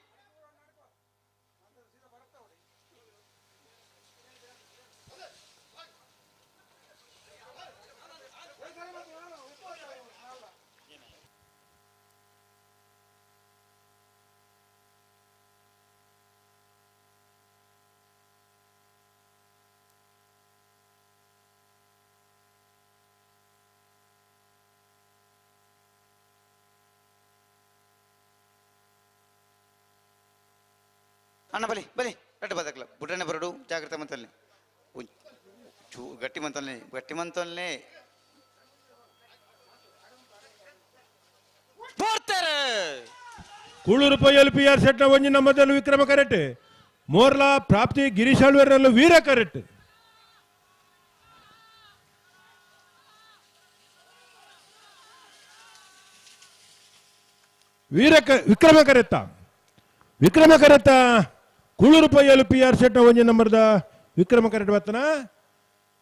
ಅಣ್ಣ ಬಲಿ ಬಲಿ ರಡ್ಡು ಬದಕಲ ಬುಡ್ಡನೆ ಬರಡು ಜಾಗ್ರತೆ ಮಂತಲ್ನೆ ಗಟ್ಟಿ ಮಂತಲ್ನೆ ಕೂಳೂರು ಪೊಯ್ಯಲು ಪಿ ಆರ್ ಸೆಟ್ನ ಒಂಜಿ ನಮ್ಮದಲ್ಲೂ ವಿಕ್ರಮ ಕರೆಟ್ ಮೋರ್ಲ ಪ್ರಾಪ್ತಿ ಗಿರೀಶ್ ಆಳ್ವೀರ್ನಲ್ಲೂ ವೀರ ಕರೆಟ್ ವಿಕ್ರಮ ಕರೆತ್ತ ಕೂಳೂರು ಪೊಯ್ಯಲು ಪಿ ಆರ್ ಸೆಟ್ನ ಒಂಜಿ ನಂಬರ್ದ ವಿಕ್ರಮ ಕರೆಟ್ ಬತ್ತನ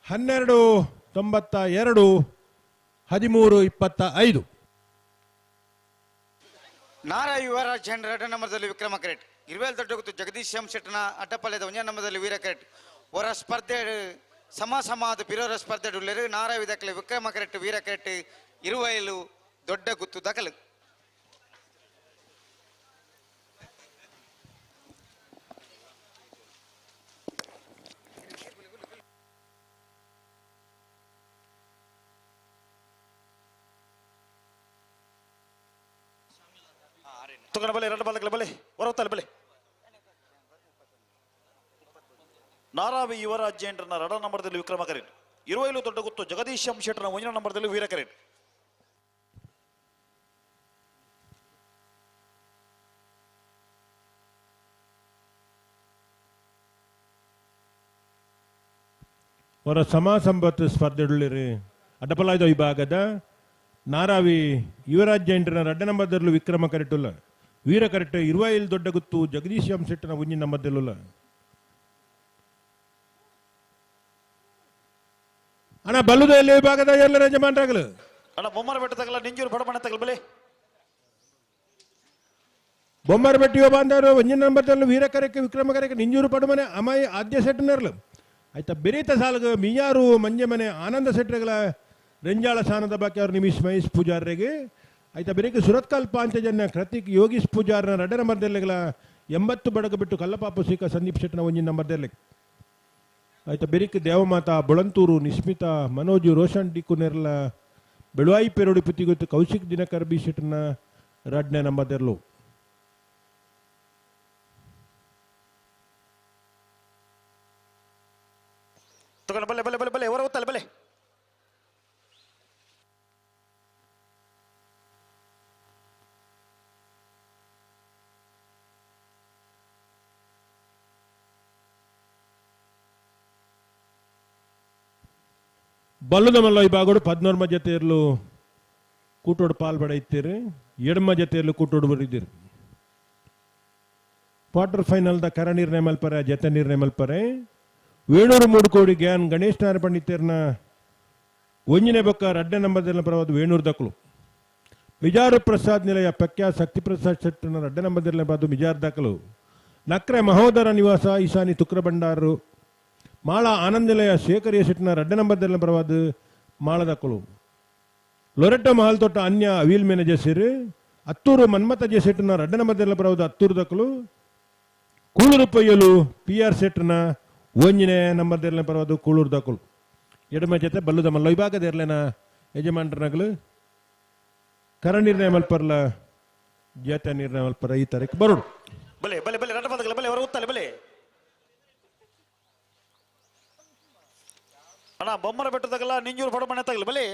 1292 1325 ನಾರಾ ಯುವರಾಜ್ ಜೈನ್ 2 ನಂಬರ್ದಲ್ಲಿ ವಿಕ್ರಮ ಕರೆಟ್ 20 ದೊಡ್ಡ ಜಗದೀಶ್ ಎಂ ಶೆಟ್ಟನ ಅಡ್ಡಪಲ್ಯದ 1 ನಂಬರ್ದಲ್ಲಿ ವೀರ ಕರೆಟ್ ಹೊರ ಸ್ಪರ್ಧೆ ಸಮಾದ ಪಿರೋರ ಸ್ಪರ್ಧೆ ಉಳ್ಳರು ನಾರಾ ವಿದಕ್ಲೆ ವಿಕ್ರಮ ಕರೆಟ್ ವೀರ ಕರೆಟ್ 20 ದೊಡ್ಡ ಗುತ್ತು ದಕಲು ತುಗಣ ಬಲೆ 2 ಬಾಲಗಳ ಬಲೆ ಹೊರತಲೆ ಬಲೆ ನಾರಾವಿ ಯುವರಾಜ್ ಜೈನ್ರನ್ನ 2 ನಂಬರ್ದಲ್ಲಿ ವಿಕ್ರಮ ಕರೆಟ್ 20 ದೊಡ್ಡ ಗುತ್ತು ಜಗದೀಶ್ ಎಂ ಶೆಟ್ಟನ 1 ನಂಬರ್ದಲ್ಲಿ ವೀರ ಕರೆಟ್ ಅವರ ಸಂಬತ್ತು ಸ್ಪರ್ಧೆಗಳಿರಿ ಅಡ್ಡಪಲಾಯ್ದ ವಿಭಾಗದ ನಾರಾವಿ ಯುವರಾಜ್ ಜೈನ್ರನ್ನ 2 ನಂಬರ್ದಲ್ಲೂ ವಿಕ್ರಮ ಕರೆಟುಲ್ಲ ವೀರ ಕರೆಟ್ 20 ದೊಡ್ಡ ಗುತ್ತು ಜಗದೀಶ್ ಎಂ ಶೆಟ್ಟನ 1 ನಂಬರ್ದಲ್ಲೂ ಅಣ್ಣ ಬಲ್ಲುದಲ್ಲಿ ವಿಭಾಗದ ಎಲ್ಲ ಯಜಮಾನರಾಗಲು ಅಣ್ಣ ಬೊಮ್ಮರ ಬೆಟ್ಟ ತಗಲ ನಿಂಜೂರು ಬಡಮಣ ತಗಲ ಬಲೆ ಬೊಮ್ಮರ ಬೆಟ್ಟಿಯೋ ಬಾಂಧವರು 1 ನಂಬರ್ದಲ್ಲೂ ವೀರ ಕರೆಕ್ಕೆ ವಿಕ್ರಮ ಕರೆಕ್ಕೆ ನಿಂಜೂರು ಪಡಮನೆ ಅಮಾಯಿ ಆದ್ಯ ಸೆಟ್ನರ್ಲು ಆಯ್ತಾ ಬೆರೀತ ಸಾಲಗ ಮಿಯಾರು ಮಂಜೆ ಮನೆ ಆನಂದ ಸೆಟ್ರಗಳ ರೆಂಜಾಳ ಸ್ಥಾನದ ಬಾಕಿ ಅವ್ರು ನಿಮಿಷ್ ಮಹೇಶ್ ಪೂಜಾರ್ರಿಗೆ ಆಯ್ತಾ ಬೆರೀಕೆ ಸುರತ್ಕಲ್ ಪಾಂಚಜನ್ಯ ಕೃತಿಕ್ ಯೋಗೀಶ್ ಪೂಜಾರ್ನ 2 ನಂಬರ್ದಲ್ಲಿಗಳ 80 ಬಡಗ ಬಿಟ್ಟು ಕಲ್ಲಪಾಪು ಸೀಕ ಸಂದೀಪ್ ಶೆಟ್ನ 1 ನಂಬರ್ದಲ್ಲಿ ಆಯ್ತಾ ಬೆರೀಕೆ ದೇವಮಾತಾ ಬೊಳಂತೂರು ನಿಸ್ಮಿತಾ ಮನೋಜು ರೋಷನ್ ಡಿ ಕುನೆರ್ಲ ಬೆಳುವಾಯಿ ಪೆರೋಡಿ ಪುತ್ತಿಗೊತ್ತು ಕೌಶಿಕ್ ದಿನಕರ್ ಬಿ ಶೆಟ್ನ 2 ನಂಬರ್ದಲ್ಲೂ ತುಗಣ ಬಲೆ ಬಲೆ ಬಲೆ ಬಲೆ ಹೊರತಲೆ ಬಲೆ ಬಲ್ಲುದ ಮಲ್ಲ ವಿಭಾಗೋಡು 14 ಜೊತೆಯಲ್ಲೂ ಕೂಟೋಡು ಪಾಲ್ಪಡೈತೀರಿ 2 ಜೊತೆಯಲ್ಲೂ ಕೂಟೋಡು ಬರಿದ್ದೀರಿ ಕ್ವಾರ್ಟರ್ ಫೈನಲ್ದ ಕರ ನಿರ್ಣಯ ಮಲ್ಪರೆ ಜತೆ ನಿರ್ಣಯ ಮಲ್ಪರೆ ವೇಣೂರು 3 ಕೋಡಿ ಗ್ಯಾನ್ ಗಣೇಶ್ ನಾರಾಯಣ ಪಂಡಿತರ್ನ 1 ಬೊಕ್ಕ 2 ನಂಬರ್ದಲ್ಲಿ ಪರವಾದ ವೇಣೂರು ದಕ್ಕಲು ಮಿಜಾರು ಪ್ರಸಾದ್ ನಿಲಯ ಪಕ್ಯ ಶಕ್ತಿ ಪ್ರಸಾದ್ ಶೆಟ್ಟನ 2 ನಂಬರ್ದಲ್ಲಿ ಬಾದು ಮಿಜಾರ್ ದಾಖಲು ನಕ್ರೆ ಮಹೋದರ ನಿವಾಸ ಈಶಾನಿ ತುಕ್ರ ಭಂಡಾರು ಮಾಳ ಆನಂದ ನಿಲಯ ಶೇಖರಿಯ ಶೆಟ್ಟನ 2 ನಂಬರ್ದಲ್ಲಿ ಪರವಾದ ಮಾಳ ದಕ್ಕಲು ಲೊರೆಟ್ಟ ಮಹಲ್ ತೊಟ್ಟ ಅನ್ಯ ಅವೀಲ್ ಮ್ಯಾನೇಜರ್ ಸೇರಿ ಹತ್ತೂರು ಮನ್ಮತ ಜೆ ಶೆಟ್ಟನ 2 ನಂಬರ್ದಲ್ಲಿ ಪರವಾದ ಹತ್ತೂರು ದಕ್ಕಲು ಕೂಳೂರು ಪೊಯ್ಯಲು ಪಿ ಆರ್ ಶೆಟ್ಟನ 1 ನಂಬರ್ದಲ್ಲಿ ಪರವಾದ ಕೂಳೂರು ದಕ್ಕಲು ಎಡಮ ಜೊತೆ ಬಲ್ಲುದ ಮಲ್ಲ ವಿಭಾಗದ ಇರ್ಲೇನ ಯಜಮಾನರನಗಲು ಕರ ನಿರ್ಣಯ ಮಲ್ಪರ್ಲ ಜತೆ ನಿರ್ಣಯ ಮಲ್ಪರ ಈ ತಾರೀಕು ಬರೋಡು ಬಲೆ ಬಲೆ ಬಲೆ 2 ಬಾಲಗಳ ಬಲೆ ಹೊರತಲೆ ಬಲೆ ಅಣ್ಣ ಬೊಮ್ಮರ ಬೆಟ್ಟ ತಗಲ ನಿಂಜೂರು ಬಡಮಣ ತಗಲ ಬಲೆ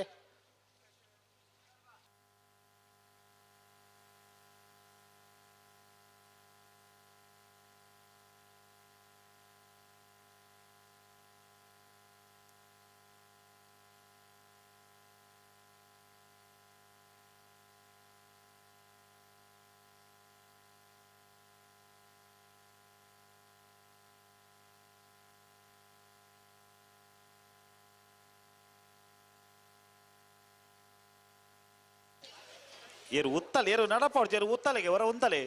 ಏರು ಉತ್ತಲೆ ಏರು ನಡಪಾಡು ಏರು ಉತ್ತಲೆಗೆ ಹೊರ ಉಂತಲೆ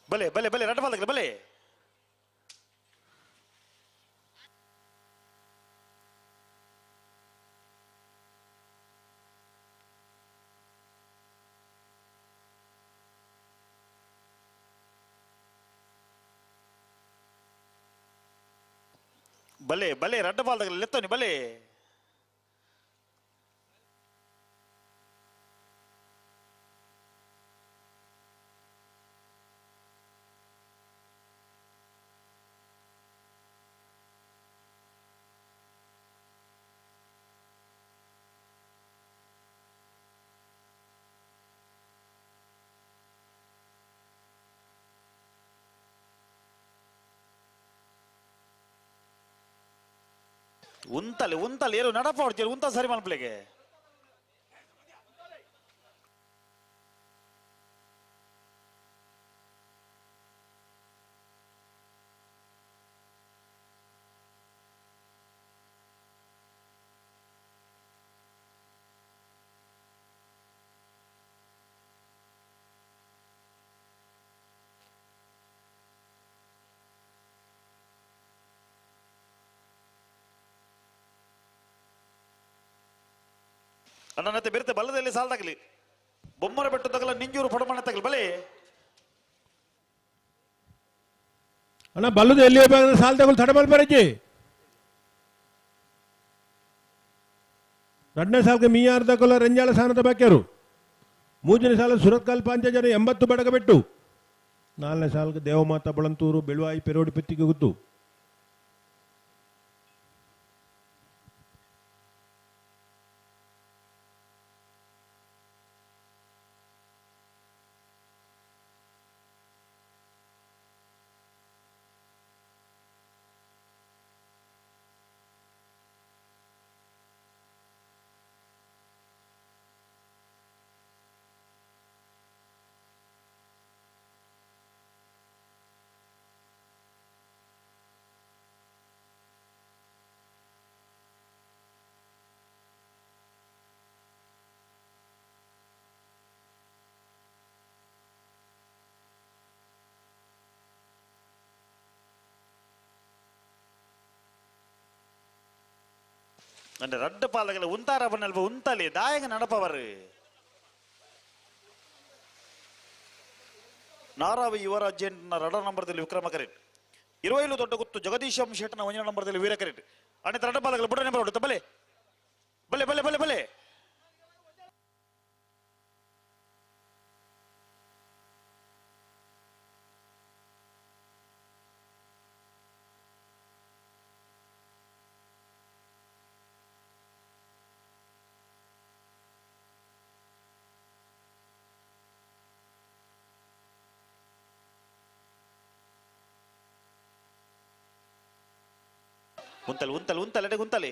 ಬಲೆ ಬಲೆ ಬಲೆ ನಡಪಾಲಕ್ಕೆ ಬಲೆ ಬಲೆ ಬಲೆ ರಡ್ಡ ಬಾಲ್ದಾಗ ಲೆತ್ತವನಿ ಬಲೆ ಉಂತಲೆ ಉಂತಲೆ ಏರು ನಡಪಾಡ್ತೀರಿ ಉಂತ ಸರಿ ಮಲ್ಪಲೆಗೆ ಅಣ್ಣನತ್ತೆ ಬೆರೆತೆ ಬಲ್ಲದಲ್ಲಿ ಸಾಲದಾಗಲಿ ಬೊಮ್ಮರ ಬೆಟ್ಟದಾಗಲ ನಿಂಜೂರು ಪಡಮಣ್ಣ ತಗಲಿ ಬಲೆ ಅಣ್ಣ ಬಲ್ಲದು ಎಲ್ಲಿ ಸಾಲ ತಗೊಳ್ಳಿ ತಡಬಲ್ ಬರಜ್ಜಿ ಎರಡನೇ ಸಾಲಕ್ಕೆ ಮೀಯಾರ್ ತಗೊಳ್ಳ ರಂಜಾಳ ಸಾನದ ಬಾಕ್ಯರು ಮೂರನೇ ಸಾಲ ಸುರತ್ಕಲ್ ಪಾಂಚಜನ 80 ಬಡಗಬೆಟ್ಟು 4ನೇ ಸಾಲಕ್ಕೆ ದೇವಮಾತಾ ಬಳಂತೂರು ಬೆಳುವಾಯಿ ಪೆರೋಡಿ ಪೆತ್ತಿಗೆ ಗುತ್ತು అంటే రెడ్ పాలగల ఉంటారా పన్నెల్ప ఉంతలి దాయంగా నడపవరు ನಾರಾವಿ ಯುವರಾಜ್ ರಡ ನಂಬರ್ದಲ್ಲಿ ವಿಕ್ರಮ ಕರೆಟ್ 20 ದೊಡ್ಡ ಗುತ್ತು ಜಗದೀಶಂ ಶೆಟ್ಟನ 1 ನಂಬರ್ದಲ್ಲಿ ವೀರ ಕರೆಟ್ ಅಣ್ಣ ರಡ ಪಾಲಗಲ ಬುಡ ನಂಬರ್ ಹೊಡುತ್ತ ಬಲೆ ಬಲೆ ಬಲೆ ಬಲೆ ಬಲೆ ಉಂತಲೆ ಉಂತಲೆ ಉಂತಲೆ ಎಡೆ ಉಂತಲೆ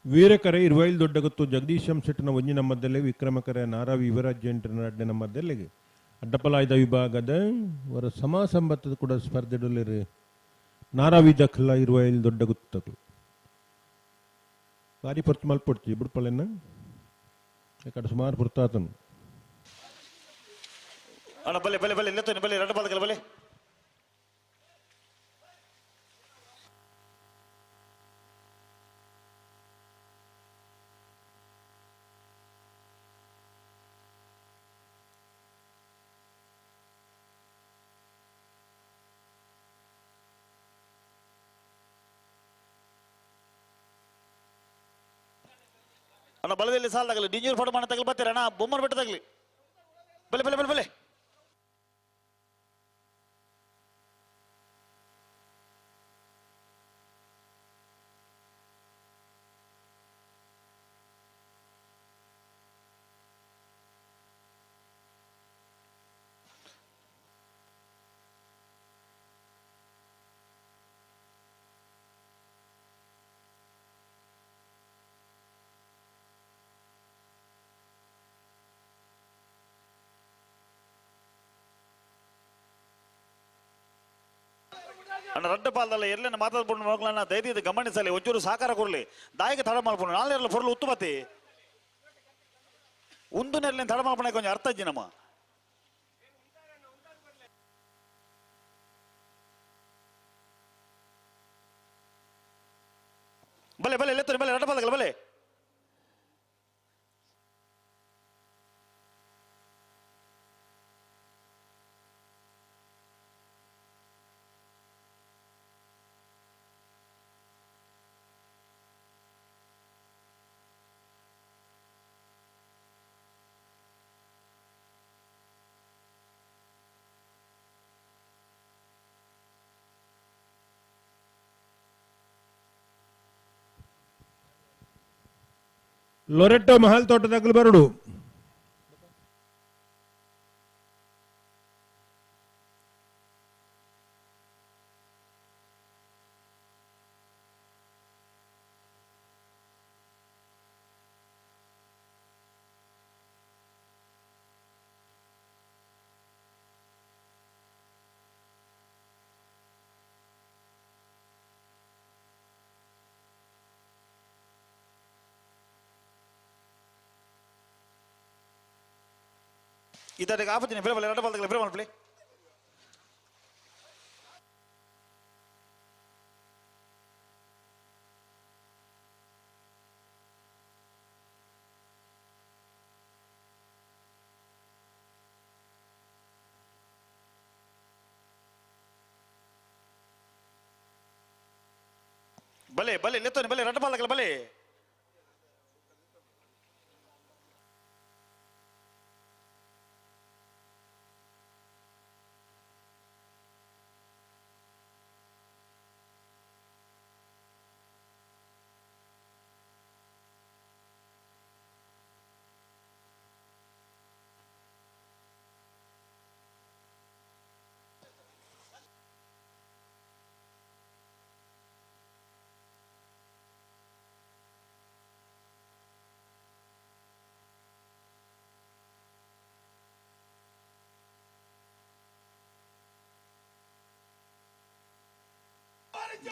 ವೀರಕರೆ ಇರುವೈಲ್ ದೊಡ್ಡಗುತ್ತು ಜಗದೀಶಂ ಶೆಟ್ಟನ ಒಂಜಿ ನಂಬರ್ದಲ್ಲಿ ವಿಕ್ರಮಕರೆ ನಾರಾವಿ ಯುವರಾಜ್ ಜಂಟನ ಎರಡನೇ ನಂಬರ್ದಲ್ಲಿ ಅಡ್ಡಪಲಾಯ್ದ ವಿಭಾಗದ ಅವರ ಸಮಾಸಂಬತ್ತದ ಕೂಡ ಸ್ಪರ್ಧೆಡಲ್ಲಿರು ನಾರಾವಿ ದಖಲ ಇರುವೈಲ್ ದೊಡ್ಡಗುತ್ತಗಳು ಭಾರಿ ಪೊರ್ತು ಮಲ್ಪೊಡ್ತಿ ಬಿಡ್ಪಳೆನ್ನ ಯಾಕಡೆ ಸುಮಾರು ಪುರ್ತಾತನು ಅಣ್ಣ ಬಲೆ ಬಲೆ ಬಲೆ ಎತ್ತೋನಿ ಬಲೆ ರಡ್ಡ ಬಾಲ್ಕಲ ಬಲೆ ಅಣ್ಣ ಬಲದಲ್ಲಿ ಸಾಲ ತಗಲಿ ಡಿಂಜೂರ್ ಫೋಟೋ ಮಾಡಿ ತಗಲಿ ಬರ್ತೀರ ಅಣ್ಣ ಬೊಮ್ಮನ ಬೆಟ್ಟ ತಗಲಿ ಬಲೆ ಬಲೆ ಬಲೆ ಬಲೆ ಅಣ್ಣ ರಡ್ಡ ಪಾಲದಲ್ಲ ಎಲ್ಲೇನ ಮಾತಾಡ್ಕೊಂಡು ಮಕ್ಕಳನ್ನ ದಯವಿಟ್ಟು ಗಮನಿಸಲಿ ಒಂಚೂರು ಸಹಕಾರ ಕೊಡ್ಲಿ ದಾಯಿಗೆ ತಡ ಮಾಡ್ಕೊಂಡು ನಾಳೆ ಫೊರ್ಲು ಉತ್ತು ಬತ್ತಿ ಒಂದು ನೆರಳಿನ ತಡ ಮಾಡ್ಕೊಂಡ ಕೊಂಚ ಅರ್ಥ ಇಜ್ಜಿ ನಮ್ಮ ಬಲೆ ಬಲೆ ಎತ್ತರಿ ಬಲೆ ರಡ್ಡ ಪಾಲದಲ್ಲ ಬಲೆ ಲೊರೆಟ್ಟೋ ಮಹಲ್ ತೋಟದಾಗಲು ಬರಡು ಇದಕ್ಕೆ ಆಪತ್ತಿನ ಬೇರೆ ಬಲೆ ರಡ್ಡ ಪಾಲದಲ್ಲ ಬೇರೆ ಮಾಡ್ಬಿಡಿ ಬಲೆ ಬಲೆ ಎತ್ತೋನಿ ಬಲೆ ರಡ್ಡ ಪಾಲದಲ್ಲ ಬಲೆ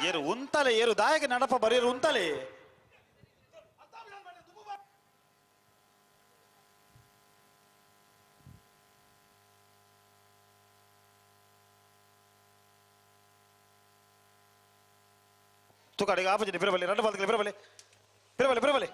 ಏರು ಉಂತಲೆ ಏರು ದಾಯಕ ನಡಪ ಬರೀರು ಉಂತಲೆ ತುಕಾಡಿಗೆ ಆಪಜಿನಿ ಬೇರೆ ಬಲೆ ರಡ್ಡ ಪಾಲದಲ್ಲ ಬೇರೆ ಬಲೆ ಬೇರೆ ಬಲೆ ಬೇರೆ ಬಲೆ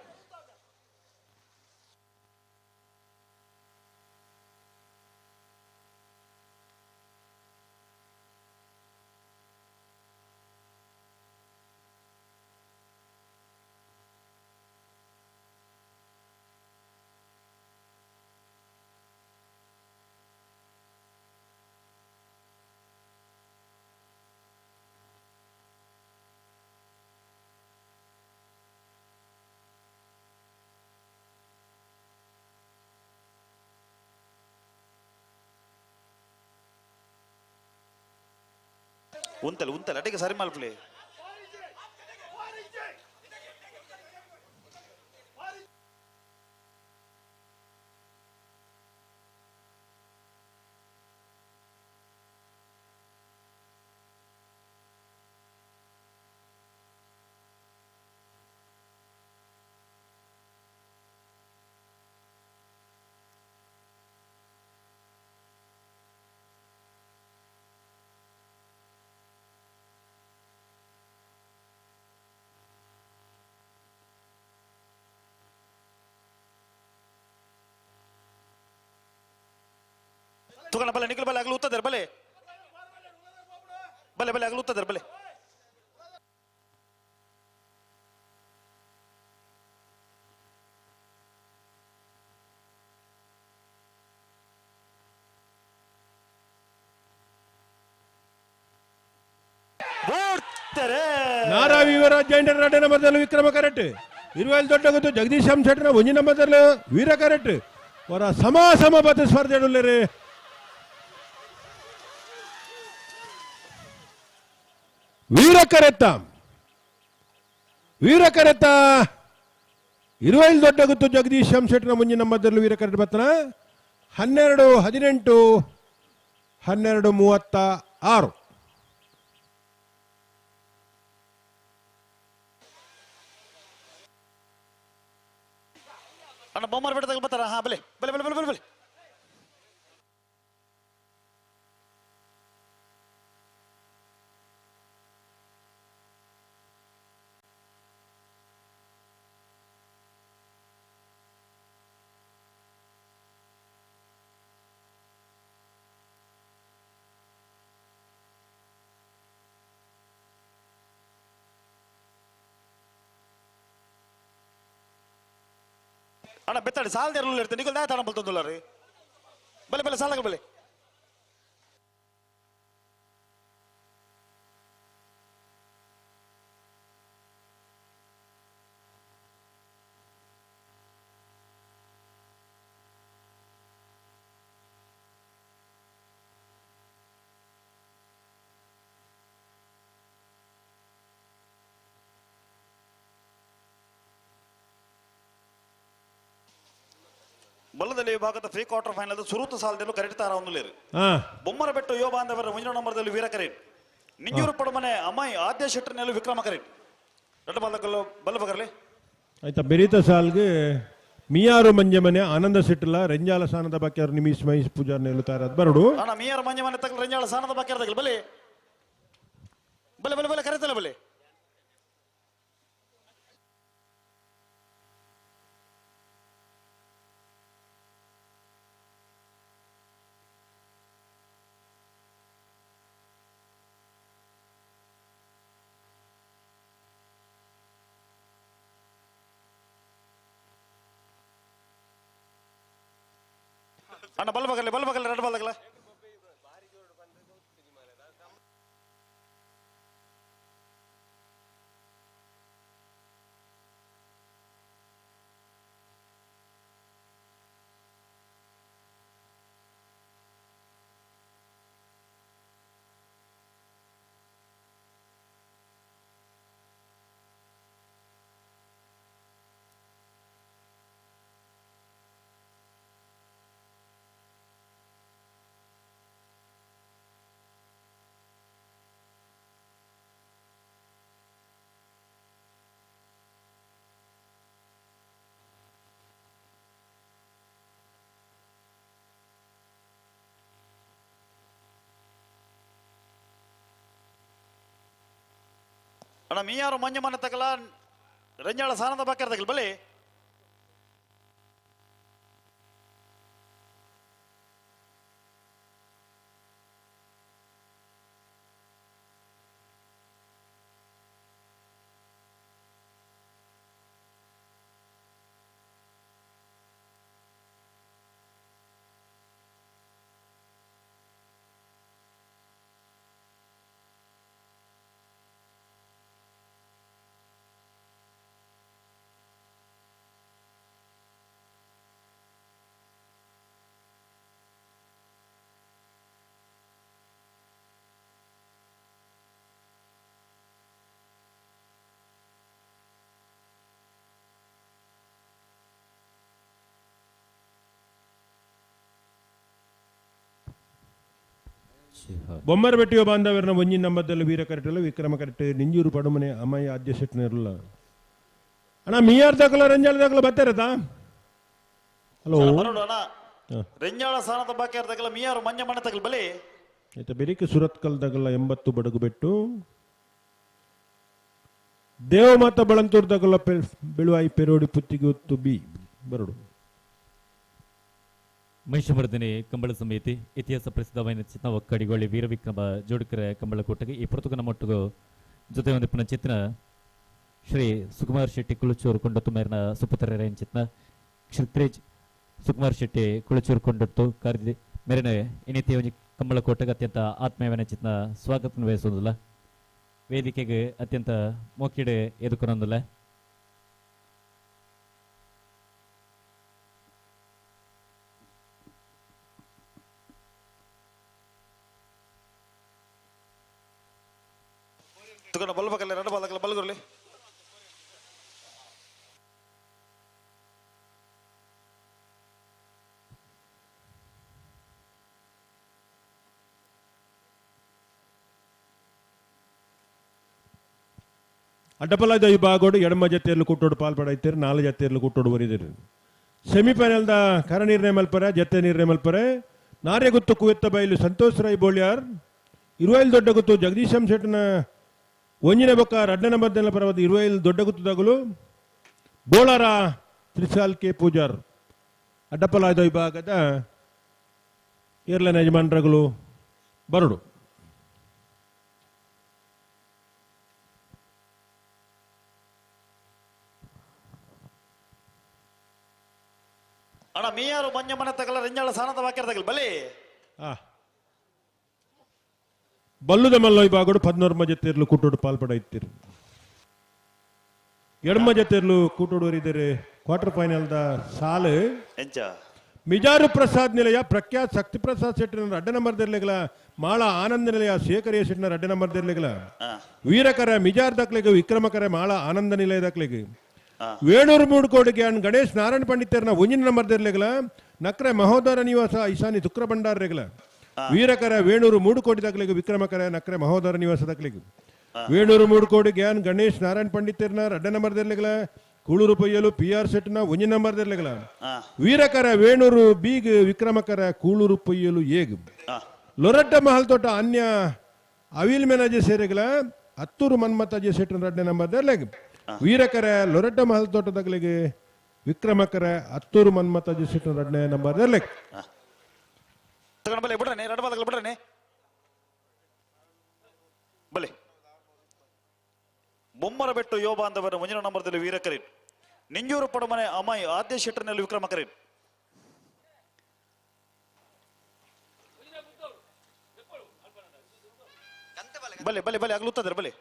ಉಂತಲೆ ಉಂತಲೆ ಅಡಿಗೆ ಸರಿ ಮಲ್ಪಲಿ ತುಗಣ ಬಲೆ ನಿಖಿಲ್ ಬಲೆ ಆಗಲು ಉತ್ತದರ್ ಬಲೆ ಬಲೆ ಬಲೆ ಆಗಲು ಉತ್ತದರ್ ಬಲೆ ನಾರಾವಿ ಯುವರಾಜ್ ಜೈಂಡರ್ 2 ನಂಬರ್ದಲ್ಲಿ ವಿಕ್ರಮ ಕರೆಟ್ 25 ದೊಡ್ಡ ಗೊತ್ತು ಜಗದೀಶ್ ಶೆಟ್ಟರ್ 1 ನಂಬರ್ದಲ್ಲಿ ವೀರ ಕರೆಟ್ ಅವರ ಸಮ ಸ್ಪರ್ಧೆ ವೀರ ಕರೆತ್ತ 25 ದೊಡ್ಡ ಗೊತ್ತು ಜಗದೀಶ್ ಶೆಟ್ಟರ್ 1 ನಂಬರ್ದಲ್ಲಿ ವೀರ ಕರೆಟ್ ಬತ್ತನ 12-18 12-36 ಅಣ್ಣ ಬೊಮ್ಮರ ಬೆಟ್ಟದಾಗ ಬರ್ತಾರ ಹಾ ಬಲೆ ಬಲೆ ಬಲೆ ಬಲೆ ಬಲೆ ಬಲೆ ಅಣ್ಣ ಬೆತ್ತಾಡಿ ಸಾಲದ ಎರಲು ಇರ್ತೇನೆ ನಿಖಿಲ್ ತಾಣ ಬಲ್ತಂದುಲ್ಲ ರೀ ಬಲೆ ಬಲೆ ಸಾಲಾಗ ಬಲೆ ಬಲ್ಲದಲ್ಲಿ ವಿಭಾಗದ ಪ್ರೀ ಕ್ವಾರ್ಟರ್ ಫೈನಲ್ ಸುರುತ ಸಾಲದಲ್ಲೂ ಕರೆಕ್ಟಾರ ಒಂದುಲೇರು ಬೊಮ್ಮರ ಬೆಟ್ಟು ಯುವ ಬಾಂಧವರ 1 ನಂಬರ್ದಲ್ಲಿ ವೀರ ಕರೆಟ್ ನಿಂಜೂರು ಪಡಮನೆ ಅಮ್ಮಾಯಿ ಆದ್ಯ ಶೆಟ್ಟರ್ನಲ್ಲಿ ವಿಕ್ರಮ ಕರೆಟ್ ಎರಡು ಬಾಲಕಲ್ಲು ಬಲ್ಲ ಬಗರ್ಲಿ ಆಯ್ತಾ ಬೆರೀತ ಸಾಲ್ಗೆ ಮಿಯಾರು ಮಂಜಮನೆ ಆನಂದ ಸಿಟ್ಟಲ ರೆಂಜಾಲ ಸಾನದ ಬಾಕ್ಯಾರು ನಿಮಿಷ್ ಮಹೇಶ್ ಪೂಜಾರ್ ಹೇಳುತ್ತಾ ಇರೋದು ಬರಡು ಅಣ್ಣ ಮಿಯಾರು ಮಂಜಮನೆ ತಗಲ್ ರೆಂಜಾಳ ಸಾನದ ಬಾಕ್ಯಾರ ತಗಲ್ ಬಲೆ ಬಲೆ ಬಲೆ ಬಲೆ ಕರೆತಲ್ಲ ಬಲೆ ಅಣ್ಣ ಬಲ್ ಬಗಲ್ ಎರಡು ಬಾಲ್ದಾಗಲ್ಲ ಅಣ್ಣ ಮಿಯಾರು ಮಂಜಮನೆ ತಗಲ ರೆಂಜಾಳ ಸಾನದ ಬಾಕ್ಯಾರ ತಗಲ್ ಬಲೆ ಬೊಮ್ಮರ ಬೆಟ್ಟಿಯೋ ಬಾಂಧವರನ 1 ನಂಬರ್ದಲ್ಲಿ ವೀರ ಕರೆಟಲ್ಲ ವಿಕ್ರಮ ಕರೆಟ್ ನಿಂಜೂರು ಪಡುಮನೆ ಅಮ್ಮಯ್ಯ ಆದ್ಯ ಶೆಟ್ಟರ್ನಲ್ಲ ಅಣ್ಣ ಮಿಯಾರ್ ದಾಖಲ ರಂಜಾಳ ದಾಖಲ ಬರ್ತಾರತಾ ಹಲೋ ಬರೋಡು ಅಣ್ಣ ರೆಂಜಾಳ ಸಾನದ ಬಾಕ್ಯಾರ ತಗಲ ಮಿಯಾರು ಮಂಜಮನೆ ತಗಲ್ ಬಲೆ ಆಯ್ತಾ ಬೆರಿಕೆ ಸುರತ್ಕಲ್ ದಾಖಲ 80 ಬಡಗು ಬೆಟ್ಟು ದೇವಮಾತ ಬಳಂತೂರ್ ದಾಖಲ ಬಿಳುವಾಯಿ ಪೆರೋಡಿ ಪುತ್ತಿಗೆ ಒತ್ತು ಬಿ ಬರಡು ಮಹಿಷಮರ್ದಿನಿ ಕಂಬಳ ಸಮಿತಿ ಇತಿಹಾಸ ಪ್ರಸಿದ್ಧವಾದ ಚಿತ್ರ ಒಕ್ಕಡಿಗೊಳ್ಳಿ ವೀರವಿಕ್ರಮ ಜೋಡುಕರ ಕಂಬಳ ಕೋಟೆಗೆ ಈ ಪುರ್ತಕನ ಮೊಟ್ಟಗು ಜೊತೆ ಒಂದಿಪ್ಪನ ಚಿತ್ರ ಶ್ರೀ ಸುಕುಮಾರ್ ಶೆಟ್ಟಿ ಕುಳಚೂರು ಕೊಂಡತ್ತು ಮೇರಿನ ಸುಪುತ್ರರ ಚಿತ್ರ ಕ್ಷತ್ರೇಜ್ ಸುಕುಮಾರ್ ಶೆಟ್ಟಿ ಕುಳಚೂರು ಕೊಂಡತ್ತು ಕಾರ್ಯ ಮೇರಿನ ಇನ್ನಿತಿ ಒಂದು ಕಂಬಳ ಕೋಟೆಗೆ ಅತ್ಯಂತ ಆತ್ಮೀಯವಾದ ಚಿತ್ರ ಸ್ವಾಗತ ವಹಿಸುವುದಿಲ್ಲ ವೇದಿಕೆಗೆ ಅತ್ಯಂತ ಮೋಕಿಡೆ ಎದುಕೊನೊಂದಿಲ್ಲ ತುಕನ ಬಲ್ಬಕಲ್ಲ ಎರಡು ಬಾಲಕಲ್ಲ ಬಲ್ಗುರ್ಲಿ ಅಡ್ಡಪಲಾದ ವಿಭಾಗೋಡು ಎಡಮ ಜತೆಯಲ್ಲಿ ಕೂಟೋಡು ಪಾಲ್ಪಡೈತೀರಿ 4 ಜತೆಯಲ್ಲಿ ಕೂಟೋಡು ಬರೀದಿರಿ ಸೆಮಿಫೈನಲ್ದ ಕರ ನಿರ್ಣಯ ಮಲ್ಪರೆ ಜತೆ ನಿರ್ಣಯ ಮಲ್ಪರೆ ನಾರ್ಯ ಗುತ್ತು ಕುವೆತ್ತ ಬೈಲು ಸಂತೋಷ್ ರೈ ಬೋಳ್ಯಾರ್ 25 ದೊಡ್ಡ ಗುತ್ತು ಜಗದೀಶಂ ಶೆಟ್ನ ಒಂಜಿನ ಬೊಕ್ಕ 2ನೇ ನಂಬರ್ನ ಪರವಾದ 25 ದೊಡ್ಡ ಗುತ್ತು ತಗಲು ಬೋಳಾರ ತ್ರಿಶಾಲ್ ಕೆ ಪೂಜಾರ್ ಅಡ್ಡಪಲಾದ ವಿಭಾಗದ ಏರ್ಲೈನ್ ಯಜಮಾನರುಗಳು ಬರಡು ಅಣ್ಣ ಮೀಯಾರು ಮಂಜಮ್ಮನ ತಗಲ ರೆಂಜಾಳ ಸಾನದ ವಾಕ್ಯರ ತಗಲ್ ಬಲಿ ಬಲ್ಲುದ ಮಲ್ಲ ವಿಭಾಗೋಡು 16 ಜತೆಯರ್ಲು ಕೂಟೋಡು ಪಾಲ್ಪಡೈತೀರಿ ಎಡಮ ಜತೆಯರ್ಲು ಕೂಟೋಡು ವರಿದರೆ ಕ್ವಾರ್ಟರ್ ಫೈನಲ್ದ ಸಾಲು ಎಂಚ ಮಿಜಾರು ಪ್ರಸಾದ್ ನಿಲಯ ಪ್ರಖ್ಯಾತ್ ಶಕ್ತಿ ಪ್ರಸಾದ್ ಶೆಟ್ಟಿನ 2 ನಂಬರ್ದರ್ಲೆಗಲ ಮಾಳ ಆನಂದ ನಿಲಯ ಶೇಖರಿಯ ಶೆಟ್ಟಿನ 2 ನಂಬರ್ದರ್ಲೆಗಲ ವೀರಕರ ಮಿಜಾರ್ ದಕ್ಲೆಗೆ ವಿಕ್ರಮಕರ ಮಾಳ ಆನಂದ ನಿಲಯ ದಕ್ಲೆಗೆ ವೇಣೂರು ಮೂಡುಕೋಡಿಗೆ ಅನ್ ಗಣೇಶ್ ನಾರಾಯಣ ಪಂಡಿತರ್ನ 1 ನಂಬರ್ದರ್ಲೆಗಲ ನಕ್ರೆ ಮಹೋದರ ನಿವಾಸ ಐಸಾನಿ ತುಕ್ರ ಭಂಡಾರ್ರೆಗಲ ವೀರಕರ ವೇಣೂರು ಮೂಡುಕೋಡಿ ದಕ್ಲೆಗೆ ವಿಕ್ರಮಕರ ನಕ್ರೆ ಮಹೋದರ ನಿವಾಸ ದಕ್ಲೆಗೆ ವೇಣೂರು ಮೂಡುಕೋಡಿಗೆ ಅನ್ ಗಣೇಶ್ ನಾರಾಯಣ ಪಂಡಿತರ್ನ 2 ನಂಬರ್ದರ್ಲೆಗಲ ಕೂಳೂರು ಪೊಯ್ಯಲು PR ಸೆಟ್ನ 1 ನಂಬರ್ದರ್ಲೆಗಲ ವೀರಕರ ವೇಣೂರು ಬೀಗ್ ವಿಕ್ರಮಕರ ಕೂಳೂರು ಪೊಯ್ಯಲು ಏಗ್ ಲೊರಟ್ಟ ಮಹಲ್ ತೋಟ ಅನ್ಯ ಅವಿಲ್ ಮೆನಜೆ ಸೇರೆಗಲ ಹತ್ತೂರು ಮನ್ಮತಾಜಿ ಸೆಟ್ನ 2 ನಂಬರ್ದರ್ಲೆಗೆ ವೀರಕರ ಲೊರಟ್ಟ ಮಹಲ್ ತೋಟದಗಳಿಗೆ ವಿಕ್ರಮಕರ ಹತ್ತೂರು ಮನ್ಮತಾಜಿ ಸೆಟ್ನ 2ನೇ ನಂಬರ್ದರ್ಲೆಗೆ ತಗೊಂಡು ಬಲೆ ಬಿಡ್ರನೆ ಎರಡು ಬಾಲಕಲ್ಲ ಬಿಡ್ರನೆ ಬಲೆ ಬೊಮ್ಮರ ಬೆಟ್ಟು ಯೋಬ ಅಂತವರ 1 ನಂಬರ್ದಲ್ಲಿ ವೀರಕರೇನ್ ನಿಂಜೂರು ಪಡಮನೆ ಅಮಾಯಿ ಆದ್ಯ ಶೆಟ್ಟರ್ನಲ್ಲಿ ವಿಕ್ರಮಕರೇನ್ ಬಲೆ ಬಲೆ ಬಲೆ ಆಗ್ಲುತ್ತದೆ ಬಲೆ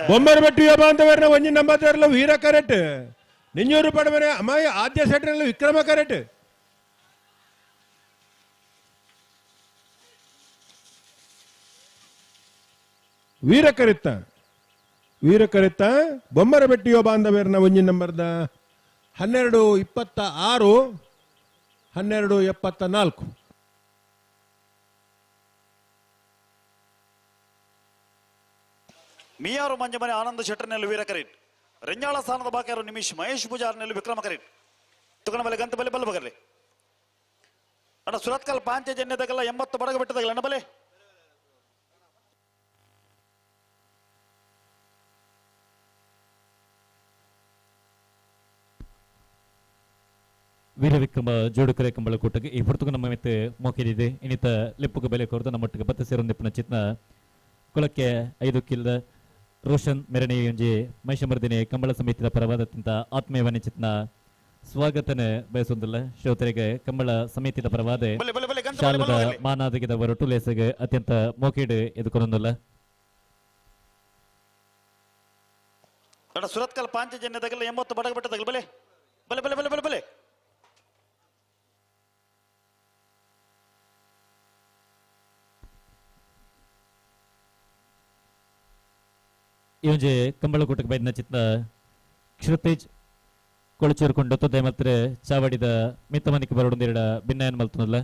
ಬೊಮ್ಮರ ಬೆಟ್ಟು ಯೋಬ ಅಂತವರ್ನ 1 ನಂಬರ್ದರ್ಲು ವೀರ ಕರೆಟ್ ನಿಂಜೂರು ಪಡಮನೆ ಅಮಾಯಿ ಆದ್ಯ ಸೆಟ್ರಲ್ಲಿ ವಿಕ್ರಮ ಕರೆಟ್ ವೀರ ಕರೆತ್ತ ಬೊಮ್ಮರ ಬೆಟ್ಟು ಯೋಬ ಅಂತವರ್ನ 1 ನಂಬರ್ದ 12:26 12:74 ಮೀಯಾರು ಮಂಜಮನೆ ಆನಂದ ಶೆಟ್ಟರ್ನಲ್ಲಿ ವೀರಕರೇನ್ ರೆಂಜಾಳ ಸ್ಥಾನದ ಬಾಕ್ಯಾರು ನಿಮಿಷ್ ಮಹೇಶ್ ಪೂಜಾರ್ನಲ್ಲಿ ವಿಕ್ರಮಕರೇನ್ ತುಕಣ ಬಲೆ ಗಂತ ಬಲೆ ಬಲ್ ಬಗರ್ಲಿ ಅಣ್ಣ ಸುರತ್ಕಲ್ ಪಾಂಚ ಜನ್ಯದಾಗಲ್ಲ 80 ಬಡಗ ಬಿಟ್ಟದಾಗಲ್ಲ ಅಣ್ಣ ಬಲೆ ವೀರವಿಕ್ರಮ ಜೋಡುಕರೆ ಕಂಬಳ ಕೂಟಕ್ಕೆ ಈ ಹೊರತುಗ ನಮ್ಮ ಮೆತ್ತೆ ಮೋಕೆದಿದೆ ಇನ್ನಿತ ಲೆಪ್ಪುಗ ಬೆಲೆ ಕೊರದು ನಮ್ಮೊಟ್ಟಿಗೆ ಬತ್ತ ಸೇರೊಂದಿಪ್ಪನ ಚಿತ್ನ ಕುಲಕ್ಕೆ 5 ಕಿಲ್ದ ರೋಷನ್ ಮೆರಣಿ ಒಂಜಿ ಮಹಿಷಮರ್ದಿನಿ ಕಂಬಳ ಸಮಿತಿಯ ಪರವಾದಂತ ಆತ್ಮೀಯವಾಣಿ ಚಿತ್ನ ಸ್ವಾಗತನ ಬಯಸುವುದಿಲ್ಲ ಶ್ರೋತರಿಗೆ ಕಂಬಳ ಸಮಿತಿಯ ಪರವಾದ ಬಲೆ ಬಲೆ ಬಲೆ ಗಂತ ಬಲೆ ಶಾಲದ ಬಲೆ ಬಲೆ. ಮಾನಾದಗಿದ ಹೊರಟು ಲೇಸಗೆ ಅತ್ಯಂತ ಮೋಕಿಡು ಎದುಕೊನೊಂದಿಲ್ಲ ಅಣ್ಣ ಸುರತ್ಕಲ್ ಪಾಂಚಜನ್ಯ ತಗಲ 80 ಬಡಗ ಬೆಟ್ಟ ತಗಲ ಬಲೆ ಬಲೆ ಬಲೆ ಬಲೆ ಬಲೆ ಬಲೆ. ಇವಂಜೆ ಕಂಬಳಕೂಟಕ್ಕೆ ಬೈದ್ನ ಚಿತ್ತ ಕ್ಷೃತೇಜ್ ಕೊಳಚೂರ್ಕೊಂಡು ತೊಂದೆ ಮಾತ್ರ ಚಾವಡಿದ ಮಿತ್ತ ಮನಿಗೆ ಬರೋಡೊಂದಿರಡ ಭಿನ್ನಯನ್ ಮಲ್ತನಲ್ಲ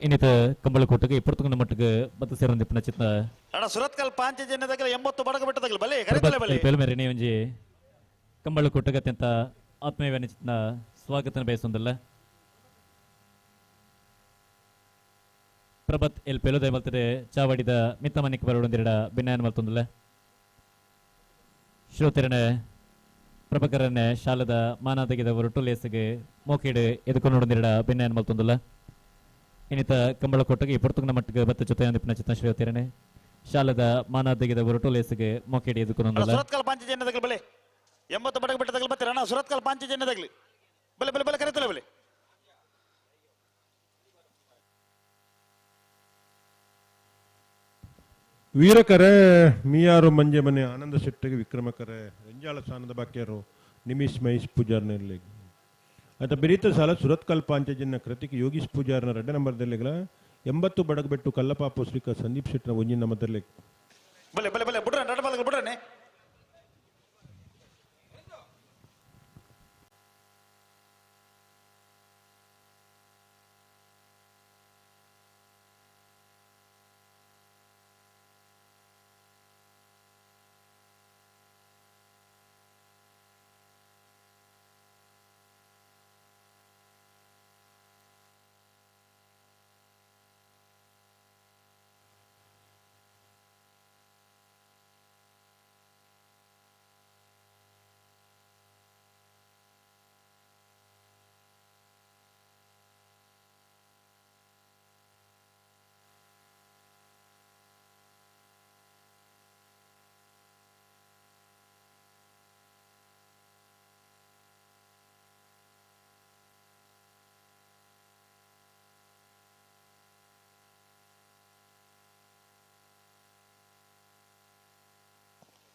ಇನ್ನಿತ ಕಂಬಳಕೂಟಕ್ಕೆ ಇಪ್ಪತ್ತೊಂದು ಮಟ್ಟಿಗೆ ಬತ್ತ ಸೇರಂದಿಪ್ಪನ ಚಿತ್ತ ಅಣ್ಣ ಸುರತ್ಕಲ್ ಪಾಂಚಜನ್ಯ ತಗಲ 80 ಬಡಗ ಬೆಟ್ಟ ತಗಲ ಬಲೆ ಕರೆತಲೆ ಬಲೆ. ಪೇಲ್ಮೇರೆ ಒಂಜಿ ಕಂಬಳಕೂಟಕ್ಕೆ ಅತ್ಯಂತ ಆತ್ಮೀಯವಾದ ಚಿತ್ತ ಸ್ವಾಗತನ ಬಯಸೊಂದಿಲ್ಲ ಪ್ರಭತ್ ಎಲ್ ಪೆಲೋದಯ ಮಲ್ತದೆ ಚಾವಡಿದ ಮಿತ್ತ ಮನಿಗೆ ಬರೋಡೊಂದಿರಡ ಭಿನ್ನಯನ್ ಮಲ್ತೊಂದಿಲ್ಲ ಶ್ರೋತಿರನೆ ಪ್ರಭಕರನೆ ಶಾಲದ ಮಾನಾದಗಿದ ಹೊರಟು ಲೇಸಿಗೆ ಮೋಕಿಡು ಎದುಕೊಂಡೊಂದಿರಡ ಭಿನ್ನಯನ್ ಮಲ್ತೊಂದಿಲ್ಲ ಇನ್ನಿತ ಕಂಬಳಕೋಟಗೆ ಇಪ್ಪತ್ತೊಂದು ಮಟ್ಟಿಗೆ ಬತ್ತ ಜೊತೆ ಅಂದಿಪ್ಪನ ಚಿತ್ತ ಶ್ರೀತಿರನೆ ಶಾಲದ ಮಾನಾದಗಿದ ಹೊರಟು ಲೇಸಿಗೆ ಮೋಕಿಡು ಅಣ್ಣ ಎದುಕೊಂಡೊಂದಿಲ್ಲ ಸುರತ್ಕಲ್ ಪಾಂಚಜನ್ಯ ತಗಲ ಬಲೆ 80 ಬಡಗ ಬೆಟ್ಟ ತಗಲ ಬತ್ತೀರ ಅಣ್ಣ ಸುರತ್ಕಲ್ ಪಾಂಚಜನ್ಯ ತಗಲಿ ಬಲೆ ಬಲೆ ಬಲೆ ಕರೆತಲೆ ಬಲೆ. ವೀರಕರೆ ಮಿಯಾರು ಮಂಜೆ ಮನೆ ಆನಂದ ಶೆಟ್ಟಿಗೆ ವಿಕ್ರಮಕರೆ ರಂಜಾಳ ಸ್ಥಾನದ ಬಾಕ್ಯರು ನಿಮಿಷ್ ಮಹೇಶ್ ಪೂಜಾರ್ನಲ್ಲಿ ಆಯ್ತಾ ಬೆರೀತ ಸಾಲ ಸುರತ್ಕಲ್ ಪಾಂಚಜನ್ಯ ಕೃತಿಗೆ ಯೋಗೀಶ್ ಪೂಜಾರ್ನ 2 ನಂಬರ್ದಲ್ಲಿಗಳ 80 ಬಡಗಬೆಟ್ಟು ಕಲ್ಲಪಾಪು ಶ್ರೀಕ ಸಂದೀಪ್ ಶೆಟ್ನ ಒಂಜಿನ ನಮ್ಮದಲ್ಲಿ ಬಲೆ ಬಲೆ ಬಲೆ ಬಿಡ್ರ ನಡ ಬಾಲ್ಗ ಬಿಡ್ರನೆ.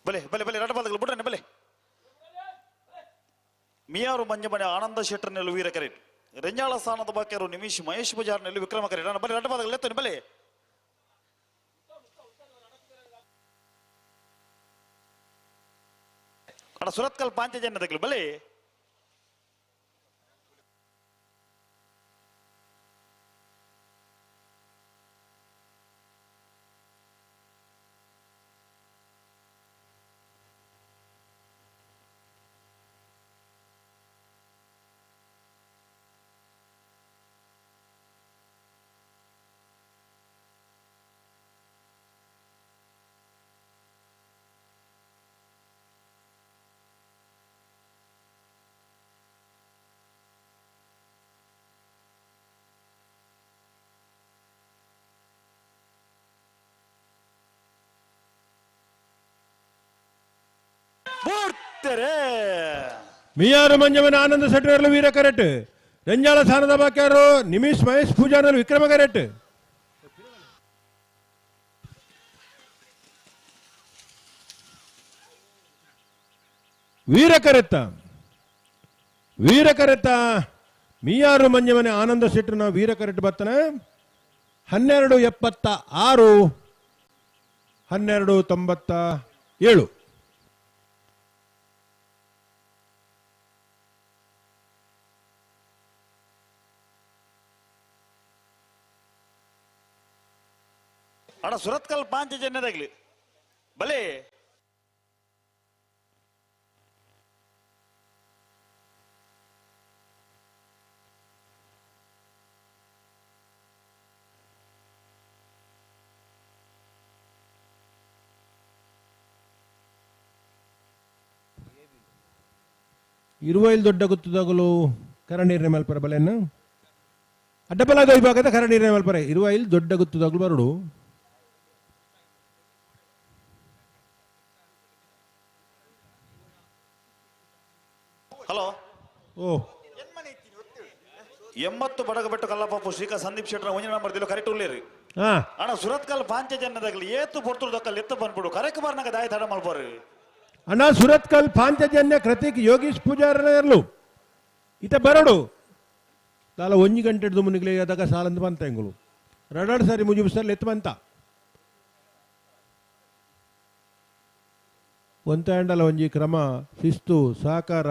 ಬಲೆ ಬಲೆ ಬಲೆ ನಡ ಬಾಲ್ಗ ಬಿಡ್ರನೆ ಬಲೆ. ಮಿಯಾರು ಮಂಜೆ ಮನೆ ಆನಂದ ಶೆಟ್ಟರ್ ನೆಲ್ಲು ವೀರ ಕರೆ ರಂಜಾಳ ಸ್ಥಾನದ ಬಾಕ್ಯರು ನಿಮಿಷ್ ಮಹೇಶ್ ಪೂಜಾರ್ ನೆಲ್ಲು ವಿಕ್ರಮ ಕರೆ ನಾನು ಬಲೆ ನಡ ಬಾಲ್ಗ ಲೆತ್ತನೆ ಬಲೆ. ಅಣ್ಣ ಸುರತ್ಕಲ್ ಪಾಂಚಜನ್ಯ ತಗಲಿ ಬಲೆ ತೆರೆ ಮಿಯಾರು ಮಂಜಮನ ಆನಂದ ಸೆಟ್ರರ್ಲು ವೀರ ಕರೆಟ್ ರಂಜಾಳ ಸ್ಥಾನದ ಬಾಕ್ಯಾರು ನಿಮಿಷ್ ಮಹೇಶ್ ಪೂಜಾರ್ನರ್ಲು ವಿಕ್ರಮ ಕರೆಟ್ ವೀರ ಕರೆತ್ತ ಮಿಯಾರು ಮಂಜಮನೆ ಆನಂದ ಸೆಟ್ರನ ವೀರ ಕರೆಟ್ ಬರ್ತಾನೆ 1276 1297 ಅಣ್ಣ ಸುರತ್ಕಲ್ ಪಾಂಚ ಜನ್ಯದಾಗ್ಲಿ ಬಲೆ ಇರುವೈಲ್ ದೊಡ್ಡ ಗುತ್ತದಾಗಲು ಕರನೀರಿನ ಮಲ್ಪರ ಬಲೆಯನ್ನು ಅಡ್ಡಬಲಾಗ ವಿಭಾಗದ ಕರನೀರಿನ ಮಲ್ಪರ ಇರುವೈಲ್ ದೊಡ್ಡ ಗುತ್ತದಾಗಲು ಬರಡು ಹಲೋ ಓ 80 ಬಡಗಬೆಟ್ಟು ಕಲ್ಲಪ್ಪ ಶ್ರೀಕಾ ಸಂದೀಪ್ ಶೆಟ್ರ ಒಂಜಿನ ನಂಬರ್ ದಿಲು ಕರೆಕ್ಟ್ ಉಳ್ಳೇರಿ ಹಾ ಅಣ್ಣ ಸುರತ್ಕಲ್ ಪಾಂಚ ಜನ್ಯದಾಗ್ಲಿ ಏತು ಪೊರ್ತುರು ದಕ್ಕಲ್ ಎತ್ತು ಬಂದ್ಬಿಡು ಕರೆಕ್ಟ್ ಬರ್ನಾಗ ದಾಯ ತಡ ಮಲ್ಪೋರಿ ಅಣ್ಣ ಸುರತ್ಕಲ್ ಪಾಂಚಜನ್ಯ ಕೃತಿಕ್ ಯೋಗೀಶ್ ಪೂಜಾರರ್ಲು ಇತ ಬರಡು ತಾಲ 1 ಗಂಟೆ ಮುನಿಗ್ಲೆ ಅದಾಗ ಸಾಲಂದು ಬಂತ ಎಂಗುಲು ರಡಾಡ್ ಸಾರಿ ಮುಜುಬು ಸರ್ ಎತ್ತು ಬಂತ ಒಂತ ಹ್ಯಾಂಡಲ ಒಂಜಿ ಕ್ರಮ ಶಿಸ್ತು ಸಹಕಾರ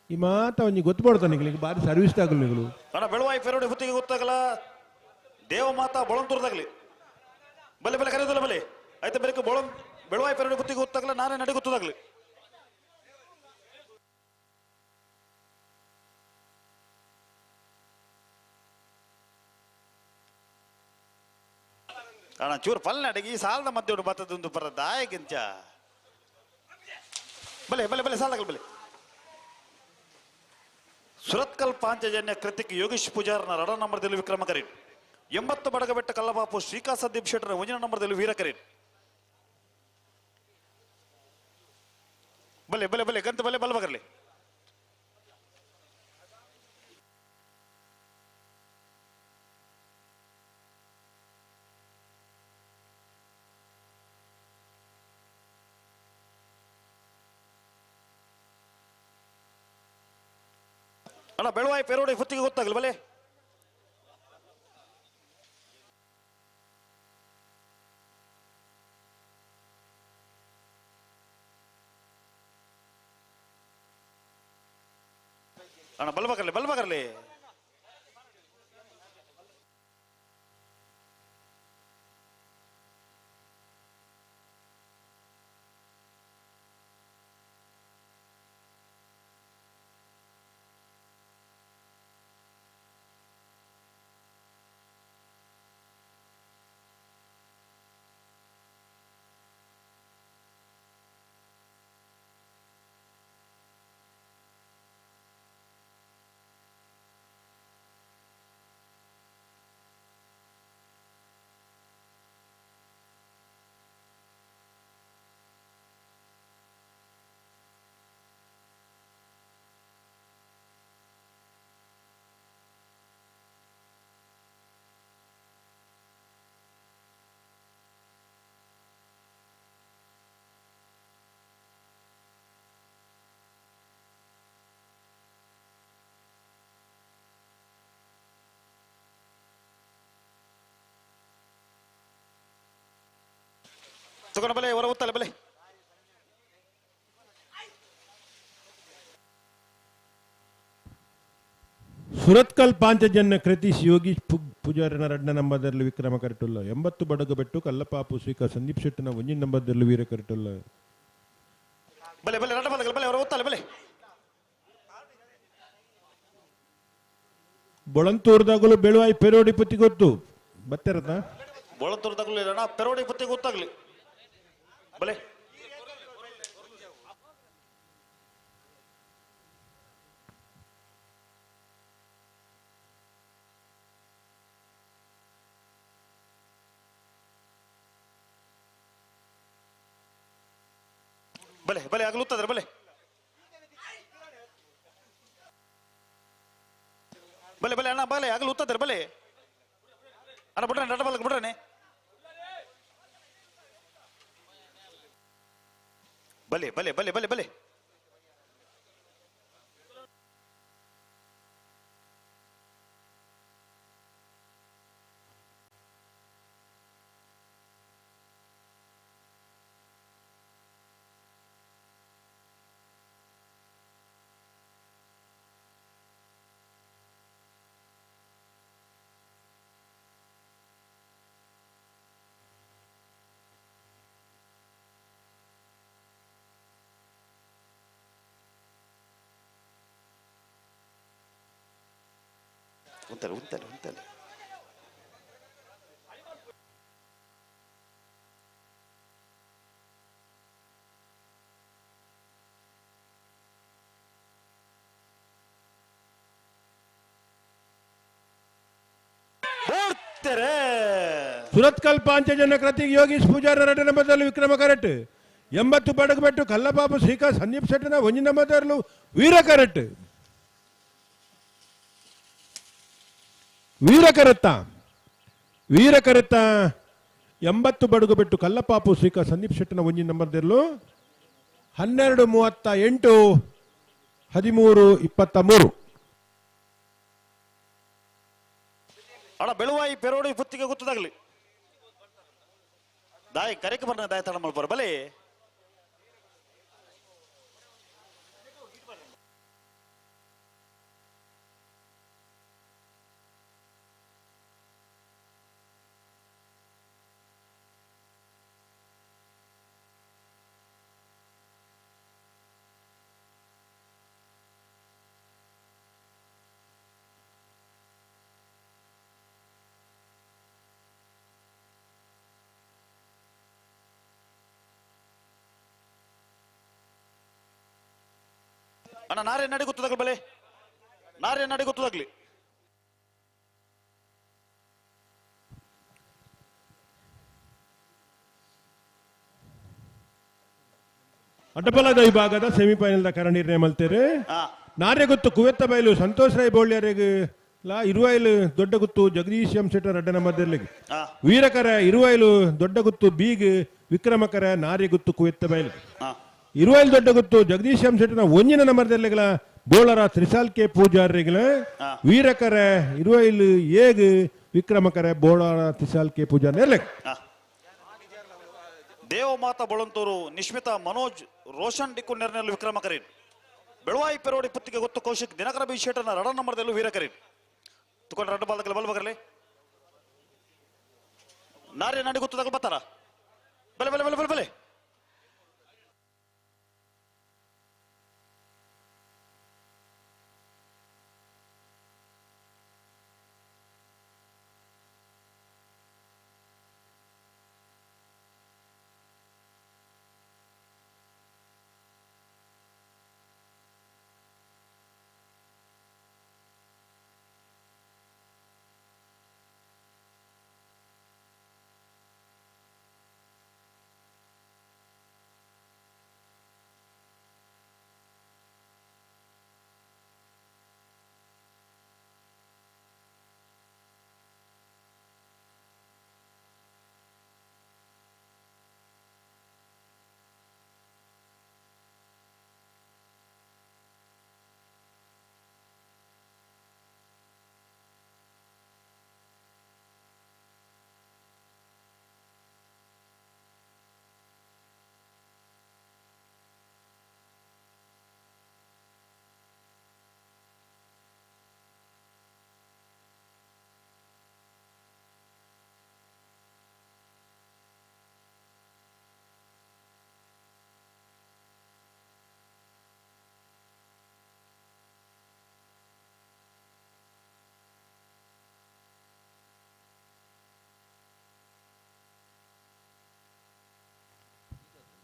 ಈ ಮಾತ ಒಂಜಿ ಗೊತ್ತುಪಡ್ತಾನೆ ನಿಗ್ಲಿಗೆ ಬಾರಿ ಸರ್ವಿಸ್ ಆಗಲು ನಿಗಳು ಅಣ್ಣ ಬೆಳವಾಯಿ ಪೆರೋಡಿ ಹುತ್ತಿಗೆ ಗೊತ್ತಾಗಲ್ಲ ದೇವ ಮಾತಾ ಬೊಳಂತೂರ್ದಾಗ್ಲಿ ಬಲೆ ಬಲೆ ಕರೆಯೋದಿಲ್ಲ ಬಲೆ ಆಯ್ತಾ ಬೆಳಕು ಬೆಳವಾಯಿ ಪೆರೋಡಿ ಹುತ್ತಿಗೆ ಗೊತ್ತಾಗಲ್ಲ ನಾನೇ ನಡಿ ಗೊತ್ತದಾಗ್ಲಿ ಅಣ್ಣ ಚೂರು ಪಲ್ನಡಿಗೆ ಈ ಸಾಲದ ಮಧ್ಯೆ ಬತ್ತದೊಂದು ಬರ ದಾಯಗಿಂಚ ಬಲೆ ಬಲೆ ಬಲೆ ಸಾಲದಾಗಲಿ ಬಲೆ ಸುರತ್ಕಲ್ ಪಾಂಚಜನ್ಯ ಕೃತಿಕ್ ಯೋಗೀಶ್ ಪೂಜಾರ್ನ ರಡ ನಂಬರ್ದಲ್ಲಿ ವಿಕ್ರಮ ಕರೀನ್ 80 ಬಡಗಬೆಟ್ಟ ಕಲ್ಲಬಾಪು ಶ್ರೀಕಾ ಸಂದೀಪ್ ಶೆಟ್ರ ಒಂಜಿನ ನಂಬರ್ದಲ್ಲಿ ವೀರ ಕರೀನ್ ಬಲೆ ಬಲೆ ಬಲೆ ಗಂತ ಬಲೆ ಬಲ್ಬಗರ್ಲಿ ಅಣ್ಣ ಬೆಳವಾಯಿ ಪೆರೋಡಿ ಹುತ್ತಿಗೆ ಗೊತ್ತಾಗಲಿ ಬಲೆ ಅಣ್ಣ ಬಲ್ಬಗರ್ಲಿ ಬಲ್ಬಗರ್ಲಿ ತಗೊಂಡ ಬಲೆ ಹೊರ ಗೊತ್ತಲ್ಲ ಬಲೆ ಸುರತ್ಕಲ್ ಪಾಂಚಜನ್ಯ ಕೃತಿಶ್ ಯೋಗೀಶ್ ಪೂಜಾರನ ರಡ್ಡ ನಂಬರ್ದಲ್ಲಿ ವಿಕ್ರಮ ಕರೆಟುಲ್ಲ 80 ಬಡಗಬೆಟ್ಟು ಕಲ್ಲಪಾಪು ಶ್ರೀಕಾ ಸಂದೀಪ್ ಶೆಟ್ಟನ ಒಂಜಿನ ನಂಬರ್ದಲ್ಲಿ ವೀರ ಕರೆಟುಲ್ಲ ಬಲೆ ಬಲೆ ರಡ್ಡ ಬಲೆ ಬಲೆ ಹೊರ ಗೊತ್ತಲ್ಲ ಬಲೆ ಬೊಳಂತೂರ್ದಾಗಲು ಬೆಳುವಾಯಿ ಪೆರೋಡಿ ಪುತ್ತಿ ಗೊತ್ತು ಬತ್ತಿರತ್ತ ಬೊಳಂತೂರ್ದಾಗಲಿ ಅಣ್ಣ ಪೆರೋಡಿ ಪುತ್ತಿಗೆ ಗೊತ್ತಾಗ್ಲಿ ಬಲೆ ಬಲೆ ಬಲೆ ಆಗ್ಲುತ್ತದ್ರ ಬಲೆ ಬಲೆ ಬಲೆ ಅಣ್ಣ ಬಲೆ ಆಗಲು ಉತ್ತಾರೆ ಬಲೆ ಅಣ್ಣ ಬಿಡ್ರೆ ನಟ ಬಲಕ್ಕೆ ಬಿಡ್ರನೆ ಬಲೆ ಬಲೆ ಬಲೆ ಬಲೆ ಬಲೆ ಉಂತಲೆ ಉಂತಲೆ ಉಂತಲೆ ಸುರತ್ಕಲ್ ಪಾಂಚಜನ್ಯ ಕೃತಿಗೆ ಯೋಗೀಶ್ ಪೂಜಾರ 2 ನಂಬರ್ದಲ್ಲಿ ವಿಕ್ರಮ ಕರೆಟ್ 80 ಬಡಗಬೆಟ್ಟು ಕಲ್ಲಪಾಪು ಶ್ರೀಕಾಂತ್ ಸಂದೀಪ್ ಶೆಟ್ಟನ 1 ನಂಬರ್ದಲ್ಲೂ ವೀರ ಕರೆಟ್ ವೀರ ಕರೆತ್ತ 80 ಬಡಗು ಬೆಟ್ಟು ಕಲ್ಲಪಾಪು ಶ್ರೀಕಾಂತ್ ಸಂದೀಪ್ ಶೆಟ್ಟನ 1 ನಂಬರ್ದಲ್ಲೂ 12:38 13:23 ಅಣ್ಣ ಬೆಳುವಾಯಿ ಪೆರೋಡಿ ಪುತ್ತಿಗೆ ಗೊತ್ತದಾಗ್ಲಿ ದಾಯಿ ಕರೆಕೆ ಬರ್ನ ದಾಯಿ ತಡ ಮಾಡ್ಬಾರ ಬಲೆ ಅಣ್ಣ ನಾರೇ ನಡಿ ಗೊತ್ತದಾಗ್ಲಿ ಬಲೆ ನಾರೇ ನಡಿ ಗೊತ್ತದಾಗ್ಲಿ ಅಡ್ಡಬಲದ ವಿಭಾಗದ ಸೆಮಿಫೈನಲ್ ಕರ ನಿರ್ಣಯ ಮಲ್ತೇರೆ ನಾರೇ ಗೊತ್ತು ಕುವೆತ್ತ ಬಯಲು ಸಂತೋಷ್ ರಾಯ್ ಬೋಳ್ಯರಿಗೆ ಇರುವೈಲು ದೊಡ್ಡ ಗುತ್ತು ಜಗದೀಶ್ ಎಂ ಶೆಟ್ಟರ್ 2 ನಂಬರ್ದಲ್ಲಿ ವೀರಕರ ಇರುವೈಲು ದೊಡ್ಡ ಗುತ್ತು ಬೀಗ್ ವಿಕ್ರಮಕರ ನಾರೇ ಗುತ್ತು ಕುವೆತ್ತ ಬಯಲು ಇರುವೈಲು ದೊಡ್ಡ ಗುತ್ತು ಜಗದೀಶ್ ಎಂ ಶೆಟ್ಟನ 1 ನಂಬರ್ದಲ್ಲಿಗಳ ಬೋಳರ ತ್ರಿಸಾಲ್ ಕೆ ಪೂಜಾರಿಗಳ ವೀರಕರ ಇರುವೈಲು ಏಗ್ ವಿಕ್ರಮಕರ ಬೋಳರ ತ್ರಿಸಾಲ್ ಕೆ ಪೂಜಾರಿ ದೇವಮಾತಾ ಬೊಳಂತೂರು ನಿಶ್ಮಿತಾ ಮನೋಜ್ ರೋಷನ್ ಡಿಕ್ಕು ನೆರನೆಲ್ಲು ವಿಕ್ರಮ ಕರೀನ್ ಬೆಳವಾಯಿ ಪೆರೋಡಿ ಪುತ್ತಿಗೆ ಗೊತ್ತು ಕೌಶಿಕ್ ದಿನಕರ ಬಿ ಶೇಟನ 2 ನಂಬರ್ದಲ್ಲೂ ವೀರ ಕರೀನ್ ತುಕೊಂಡು 2 ಬಾಲ್ದಲ್ಲಿ ಬಲ್ಬಗರ್ಲಿ ನಾರೇ ನಾಡಿ ಗೊತ್ತದಾಗ ಬರ್ತಾರ ಬಲೆ ಬಲೆ ಬಲೆ ಬಲೆ ಬಲೆ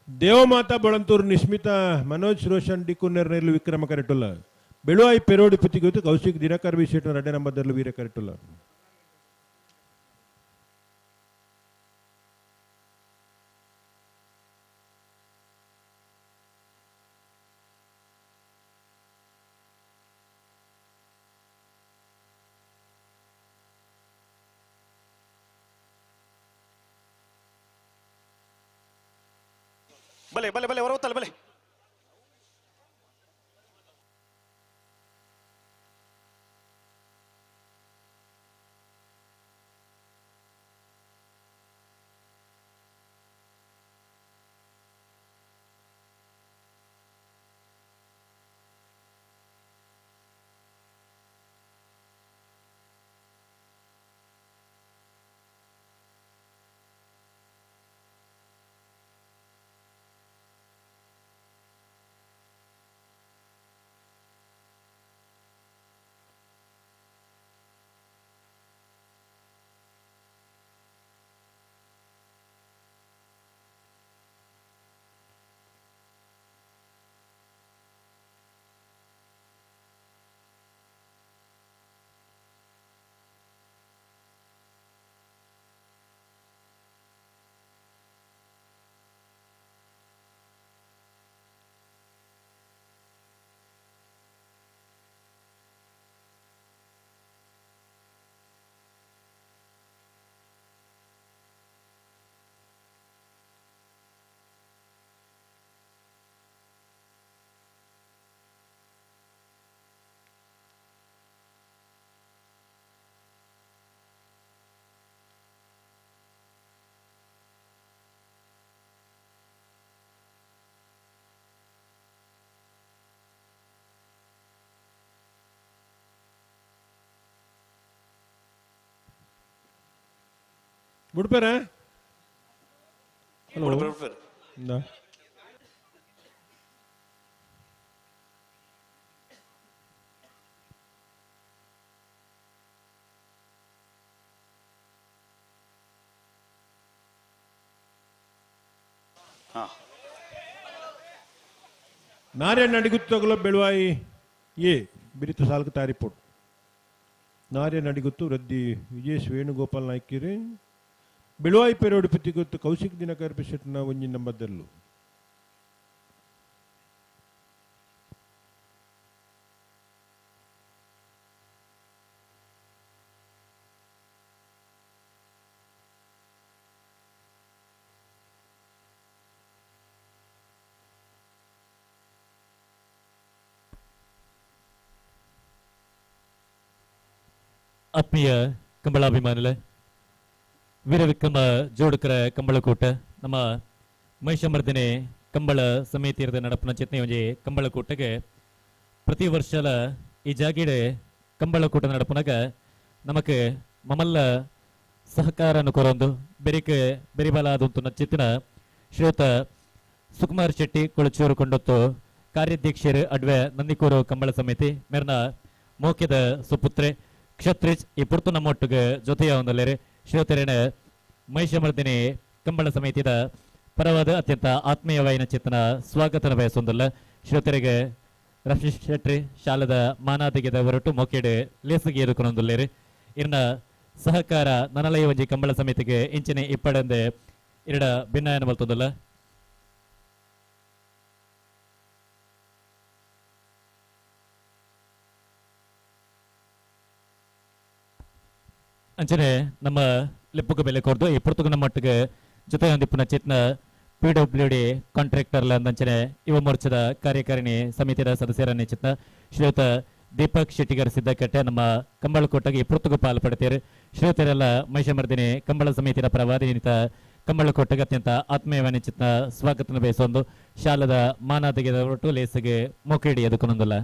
ದೇವಮಾತಾ ಬೊಳಂತೂರು ನಿಶ್ಮಿತಾ ಮನೋಜ್ ರೋಷನ್ ಡಿಕ್ಕು ನೆರನೆಲ್ಲು ವಿಕ್ರಮ ಕರೆಟುಲ್ಲ ಬೆಳುವಾಯಿ ಪೆರೋಡಿ ಪುತ್ತಿಗೆ ಗೊತ್ತು ಕೌಶಿಕ್ ದಿನಕರ್ ಬಿ ಶೆಟ್ಟನ 2 ನಂಬರ್ದಲ್ಲೂ ವೀರ ಕರೆಟುಲ್ಲ ಬಲೆ ಬಲೆ ಬಲೆ ಹೊರವತ್ತಲ್ಲ ಬಲೆ. ಬಿಡ್ಬೇರೆ ಹಲೋ ಬಿಡ್ಬೇರು. ನಾರ್ಯ ನಡಿಗುತ್ತಗಲ ಬೆಳುವಾಯಿ ಏ ಬಿರಿತ ಸಾಲ್ಕ ತಾರಿಪೋಡು ನಾರ್ಯ ನಡಿಗುತ್ತು ರದ್ದಿ ವಿಜೇಶ್ ವೇಣುಗೋಪಾಲ್ ನಾಯ್ಕಿರಿ ಬೆಳುವಾಯಿ ಪೇರೋಡು ಪಿತ್ತಿಗೊತ್ತು ಕೌಶಿಕ್ ದಿನಕರ್ ಪಿಶೆಟ್ನ ಒಂಜಿ ನಂಬದಲ್ಲು ಆತ್ಮೀಯ ಕಂಬಳಾಭಿಮಾನಿಗಳೇ, ವೀರವಿಕ್ರಮ ಜೋಡುಕರ ಕಂಬಳಕೂಟ ನಮ್ಮ ಮಹಿಷಮರ್ದಿನಿ ಕಂಬಳ ಸಮಿತಿಯರದ ನಡಪನ ಚಿತ್ನೆ ಒಂಜಿ ಕಂಬಳಕೂಟಗೆ ಪ್ರತಿ ವರ್ಷಲ ಈ ಜಾಗಿಡೆ ಕಂಬಳಕೂಟ ನಡಪನಾಗ ನಮಕ್ ಮಮಲ್ಲ ಸಹಕಾರನು ಕೊರೊಂದು ಬೆರಿಕೆ ಬೆರಿಬಲಾದಂತು ಚಿತ್ತಿನ ಶ್ರೀಯುತ ಸುಕುಮಾರ್ ಶೆಟ್ಟಿ ಕೊಳಚೂರು ಕೊಂಡೊತ್ತು ಕಾರ್ಯಾಧ್ಯಕ್ಷರು ಅಡ್ವೆ ನಂದಿಕೂರು ಕಂಬಳ ಸಮಿತಿ ಮೇರ್ನ ಮೋಕ್ಯದ ಸುಪುತ್ರೆ ಕ್ಷತ್ರಿಜ್ ಈ ಪುರ್ತು ನಮ್ಮೊಟ್ಟಿಗೆ ಜೊತೆಯ ಒಂದಲ್ಲೇರೆ ಶ್ರೀಯುತರೇನ ಮಹಿಷಮರ್ದಿನಿ ಕಂಬಳ ಸಮಿತಿಯ ಪರವಾದ ಅತ್ಯಂತ ಆತ್ಮೀಯವಾಯಿನ ಚಿತ್ತನ ಸ್ವಾಗತನ ಬಯಸೊಂದಲ್ಲ ಶ್ರೀಯುತರಿಗೆ ರಫೀಶ್ ಶೆಟ್ಟಿ ಶಾಲದ ಮಾನಾದಿಗೆದ ಹೊರಟು ಮೊಕೆಡೆ ಲೇಸಿಗೆ ಎದುಕೊಂಡೊಂದಲ್ಲೇರಿ ಇರ್ನ ಸಹಕಾರ ನನಲಯ ಒಂಜಿ ಕಂಬಳ ಸಮಿತಿಗೆ ಇಂಚಿನ ಇಪ್ಪಡಂದೆ ಇರಡ ಭಿನ್ನಾಯನ ಬಲ್ತೊಂದಲ್ಲ ಅಂಚನೆ ನಮ್ಮ ಲೆಪ್ಪುಗ ಬೆಲೆ ಕೊರ್ದು ಈ ಪುರ್ತುಗ ನಮ್ಮೊಟ್ಟಿಗೆ ಜೊತೆ ಹೊಂದಿಪ್ಪನ ಚಿತ್ನ PWD ಕಾಂಟ್ರಾಕ್ಟರ್ಲ ಅಂದಂಚನೆ ಯುವ ಮೋರ್ಚಾದ ಕಾರ್ಯಕಾರಿಣಿ ಸಮಿತಿಯ ಸದಸ್ಯರನ್ನೇ ಚಿತ್ನ ಶ್ರೀಯುತ ದೀಪಕ್ ಶೆಟ್ಟಿಗರ್ ಸಿದ್ದಕಟ್ಟೆ ನಮ್ಮ ಕಂಬಳಕೋಟಗೆ ಈ ಪುರ್ತುಗ ಪಾಲು ಪಡ್ತೀರಿ ಶ್ರೀಯುತರೆಲ್ಲ ಮಹಿಷಮರ್ದಿನಿ ಕಂಬಳ ಸಮಿತಿಯ ಪರವಾದಿ ನಿಂತ ಕಂಬಳಕೋಟೆಗೆ ಅತ್ಯಂತ ಆತ್ಮೀಯವಾದ ಚಿತ್ನ ಸ್ವಾಗತನ ಬಯಸೊಂದು ಶಾಲದ ಮಾನಾದಿಗೆ ಹೊರಟು ಲೇಸಿಗೆ ಮೊಕೇಡಿ ಎದುಕೊಂದಲ್ಲ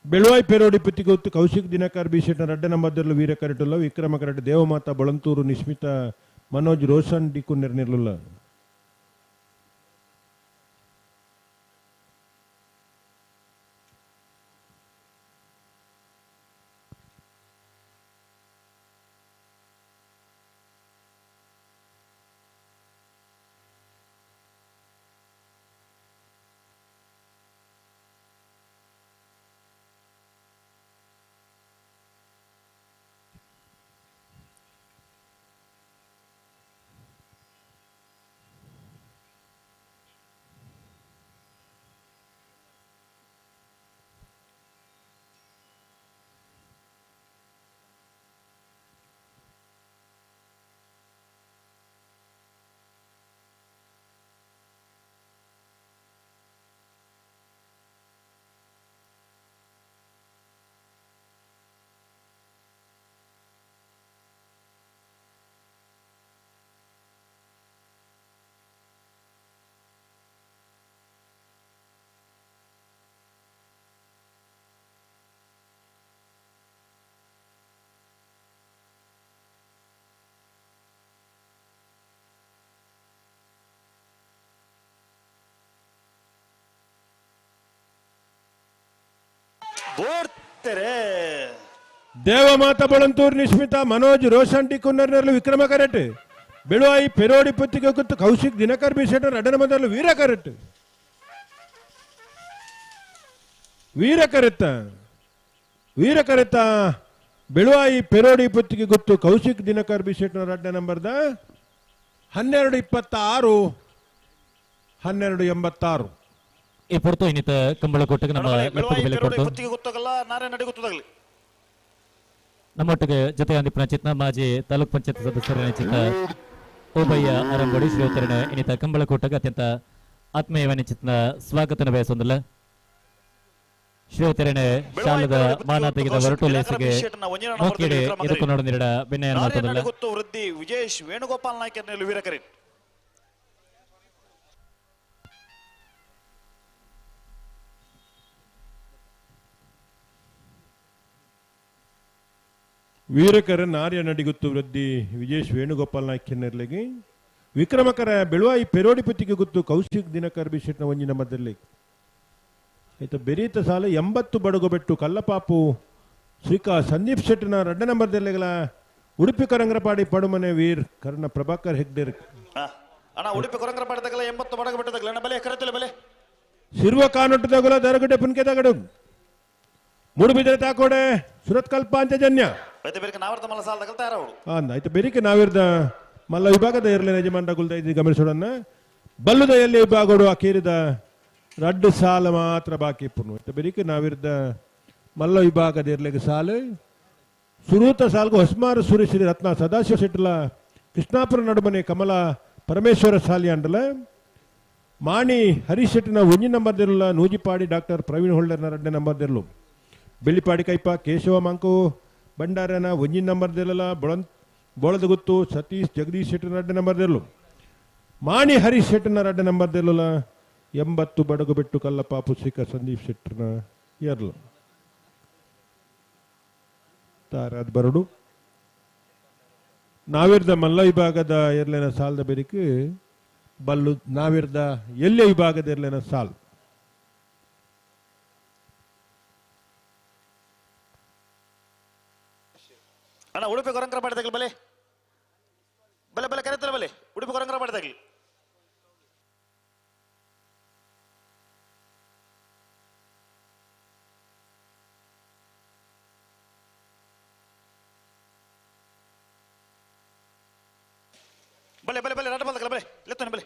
ಬೆಳುವಾಯಿ ಪೇರೋಡಿ ಪಿತ್ತಿಗೊತ್ತು ಕೌಶಿಕ್ ದಿನಕರ್ ಬಿಶೆಟ್ನ ರಡ್ಡ ನಂಬರ್ದರ್ಲು ವೀರ ಕರೆಟುಲ್ಲ ವಿಕ್ರಮ ಕರೆಟ್ ದೇವಮಾತಾ ಬಳಂತೂರು ನಿಸ್ಮಿತ ಮನೋಜ್ ರೋಷನ್ ಡಿಕು ನಿರ್ನಿರ್ಲುಲ್ಲ ಓಡ್ತಾರೆ ದೇವಮಾತ ಬಳಂತೂರ್ ನಿಶ್ಮಿತಾ ಮನೋಜ್ ರೋಷನ್ ಟಿ ಕುನ್ನರ್ನರ್ಲು ವಿಕ್ರಮ ಕರೆಟ್ ಬೆಳುವಾಯಿ ಪೆರೋಡಿ ಪುತ್ತಿಗೆ ಕುತ್ತು ಕೌಶಿಕ್ ದಿನಕರ್ ಬಿಶೆಟರ್ ಅಡ್ಡನ ಮೊದಲು ವೀರ ಕರೆಟ್ ವೀರ ಕರೆತ್ತ ಬೆಳುವಾಯಿ ಪೆರೋಡಿ ಪುತ್ತಿಗೆ ಗುತ್ತು ಕೌಶಿಕ್ ದಿನಕರ್ ಬಿಶೆಟ್ನರ್ ಅಡ್ಡ ನಂಬರ್ದ 1226 1286 ಈ ಪೊರ್ತು ಇನ್ನಿತ ಕಂಬಳ ಕೊಟ್ಟಗೆ ನಮ್ಮ ಲೆಪ್ಪದ ಬೆಲೆ ಕೊಡ್ತು ಪುತ್ತಿಗೆ ಗೊತ್ತಾಗಲ್ಲ ನಾರೇ ನಡಿ ಗೊತ್ತಾಗಲಿ ನಮ್ಮೊಟ್ಟಿಗೆ ಜೊತೆ ಅಂದಿಪ್ಪನ ಚಿತ್ನ ಮಾಜಿ ತಾಲೂಕ್ ಪಂಚಾಯತ್ ಸದಸ್ಯರ ಚಿತ್ತ ಓಬಯ್ಯ ಅರಂಗೋಡಿ ಶ್ರೀವತರಣ ಇನ್ನಿತ ಕಂಬಳ ಕೊಟ್ಟಗೆ ಅತ್ಯಂತ ಆತ್ಮೀಯವಾದ ಚಿತ್ನ ಸ್ವಾಗತನ ಬಯಸೊಂದಿಲ್ಲ ಶ್ರೀವತರಣ ಶಾಲದ ಮಾನ ತೆಗೆದ ಹೊರಟು ಲೇಸಿಗೆ ಮೋಕಿಡೆ ಇದಕ್ಕೂ ನೋಡ ನಿರಡ ಬೆನ್ನೆಯನ್ನು ಮಾತೋದಿಲ್ಲ ವೃದ್ಧಿ ವಿಜೇಶ್ ವೇಣುಗೋಪಾಲ್ ನಾಯ್ಕರ್ನಲ್ಲಿ ವೀರ ಕರೆಟ್ ವೀರಕರ ನಾರ್ಯ ನಡಿಗುತ್ತು ವೃದ್ಧಿ ವಿಜೇಶ್ ವೇಣುಗೋಪಾಲ್ ನಾಯ್ಕರ್ನರ್ಲೆಗೆ ವಿಕ್ರಮಕರ ಬೆಳುವಾಯಿ ಪೆರೋಡಿ ಪುತ್ತಿಗೆ ಗುತ್ತು ಕೌಶಿಕ್ ದಿನಕರ್ ಬಿಶೆಟ್ನ ಒಂಜಿನ ಮಧ್ಯದಲ್ಲಿ ಆಯ್ತು ಬೆರೀತ ಸಾಲ 80 ಬಡಗುಬೆಟ್ಟು ಕಲ್ಲಪಾಪು ಶ್ರೀಕಾ ಸಂದೀಪ್ ಶೆಟ್ಟಿನ 2 ನಂಬರ್ದಲ್ಲಿಗಳ ಉಡುಪಿ ಕರಂಗರಪಾಡಿ ಪಡುಮನೆ ವೀರ್ ಕರ್ಣ ಪ್ರಭಾಕರ್ ಹೆಗ್ಡೇರ್ ಅಣ್ಣ ಉಡುಪಿ ಕೊರಂಗರಪಾಡಿದಾಗಲ್ಲ 80 ಬಡಗುಬೆಟ್ಟದಾಗಲ್ಲ ಅಣ್ಣ ಬಲೆ ಕರೆತಿಲ್ಲ ಬಲೆ ಶಿರ್ವ ಕಾನೊಟ್ಟದಾಗಲ ದರಗಡೆ ಪುನ್ಕೆದಾಗಡು ಮೂಡುಬಿದ್ರೆ ತಾಕೋಡೆ ಸುರತ್ ಕಲ್ಪ ಅಂತ್ಯಜನ್ಯ అయితే ಬೇರೆ ನಾವರ್ತ ಮಲ್ಲ ಸಾಲ ತಗಲ್ತಾ ಯಾರು ಆಯ್ತು ಬೇರಿಕೆ ನಾವಿರ್ದ ಮಲ್ಲ ವಿಭಾಗದ ಇರಲಿ ಯಜಮಾನ ಗುಲ್ದ ಇದ್ದು ಗಮನಿಸೋಡನ್ನ ಬಲ್ಲುದಯಲ್ಲಿ ವಿಭಾಗಡು ಅಕೇರಿದ 2 ಸಾಲ ಮಾತ್ರ ಬಾಕಿ ಪುನು ಆಯ್ತು ಬೇರಿಕೆ ನಾವಿರ್ದ ಮಲ್ಲ ವಿಭಾಗದ ಇರ್ಲಿಕ್ಕೆ ಸಾಲು ಸುರೂತ ಸಾಲ್ಗು ಹೊಸ್ಮಾರು ಸುರೇಶ್ರೀ ರತ್ನ ಸದಾಶಿವ ಶೆಟ್ಟಲ ಕೃಷ್ಣಾಪುರ ನಡುಮನೆ ಕಮಲ ಪರಮೇಶ್ವರ ಸಾಲಿ ಅಂಡಲ ಮಾಣಿ ಹರೀಶ್ ಶೆಟ್ಟಿನ 1 ನಂಬರ್ದಿರಲ್ಲ ನೂಜಿಪಾಡಿ ಡಾಕ್ಟರ್ ಪ್ರವೀಣ್ ಹೋಲ್ಡರ್ನ 2 ನಂಬರ್ದಿರಲು ಬೆಳ್ಳಿಪಾಡಿ ಕೈಪ ಕೇಶವ ಮಂಕು ಬಂಡಾರನ 1 ನಂಬರ್ದಿರಲ್ಲ ಬೋಳದ ಗುತ್ತು ಸತೀಶ್ ಜಗದೀಶ್ ಶೆಟ್ಟಿನ 2 ನಂಬರ್ದಿರಲು ಮಾಣಿ ಹರೀಶ್ ಶೆಟ್ಟಿನ 2 ನಂಬರ್ದಿರಲ್ಲ 80 ಬಡಗು ಬೆಟ್ಟು ಕಲ್ಲಪ್ಪ ಪುಸ್ತಿಕ ಸಂದೀಪ್ ಶೆಟ್ಟರ್ನ ಎರಲು ತಾರಾದ ಬರಡು ನಾವಿರ್ದ ಮಲ್ಲ ವಿಭಾಗದ ಎರ್ಲೆನ ಸಾಲದ ಬೆರಿಕೆ ಬಲ್ಲು ನಾವಿರ್ದ ಎಲ್ಲೆ ವಿಭಾಗದ ಎರ್ಲೆನ ಸಾಲ್ ಅಣ್ಣ ಉಡುಪಿ ಕೊರಂಗರಪಾಡಿದಾಗಲಿ ಬಲೆ ಬಲೆ ಬಲೆ ಕರೆತಲ್ಲ ಬಲೆ ಉಡುಪಿ ಕೊರಂಗರಪಾಡಿದಾಗಲಿ ಬಲೆ ಬಲೆ ಬಲೆ ರಾಟ ಬಲ್ದಗಲ ಬಲೆ ಲೆತ್ತನೆ ಬಲೆ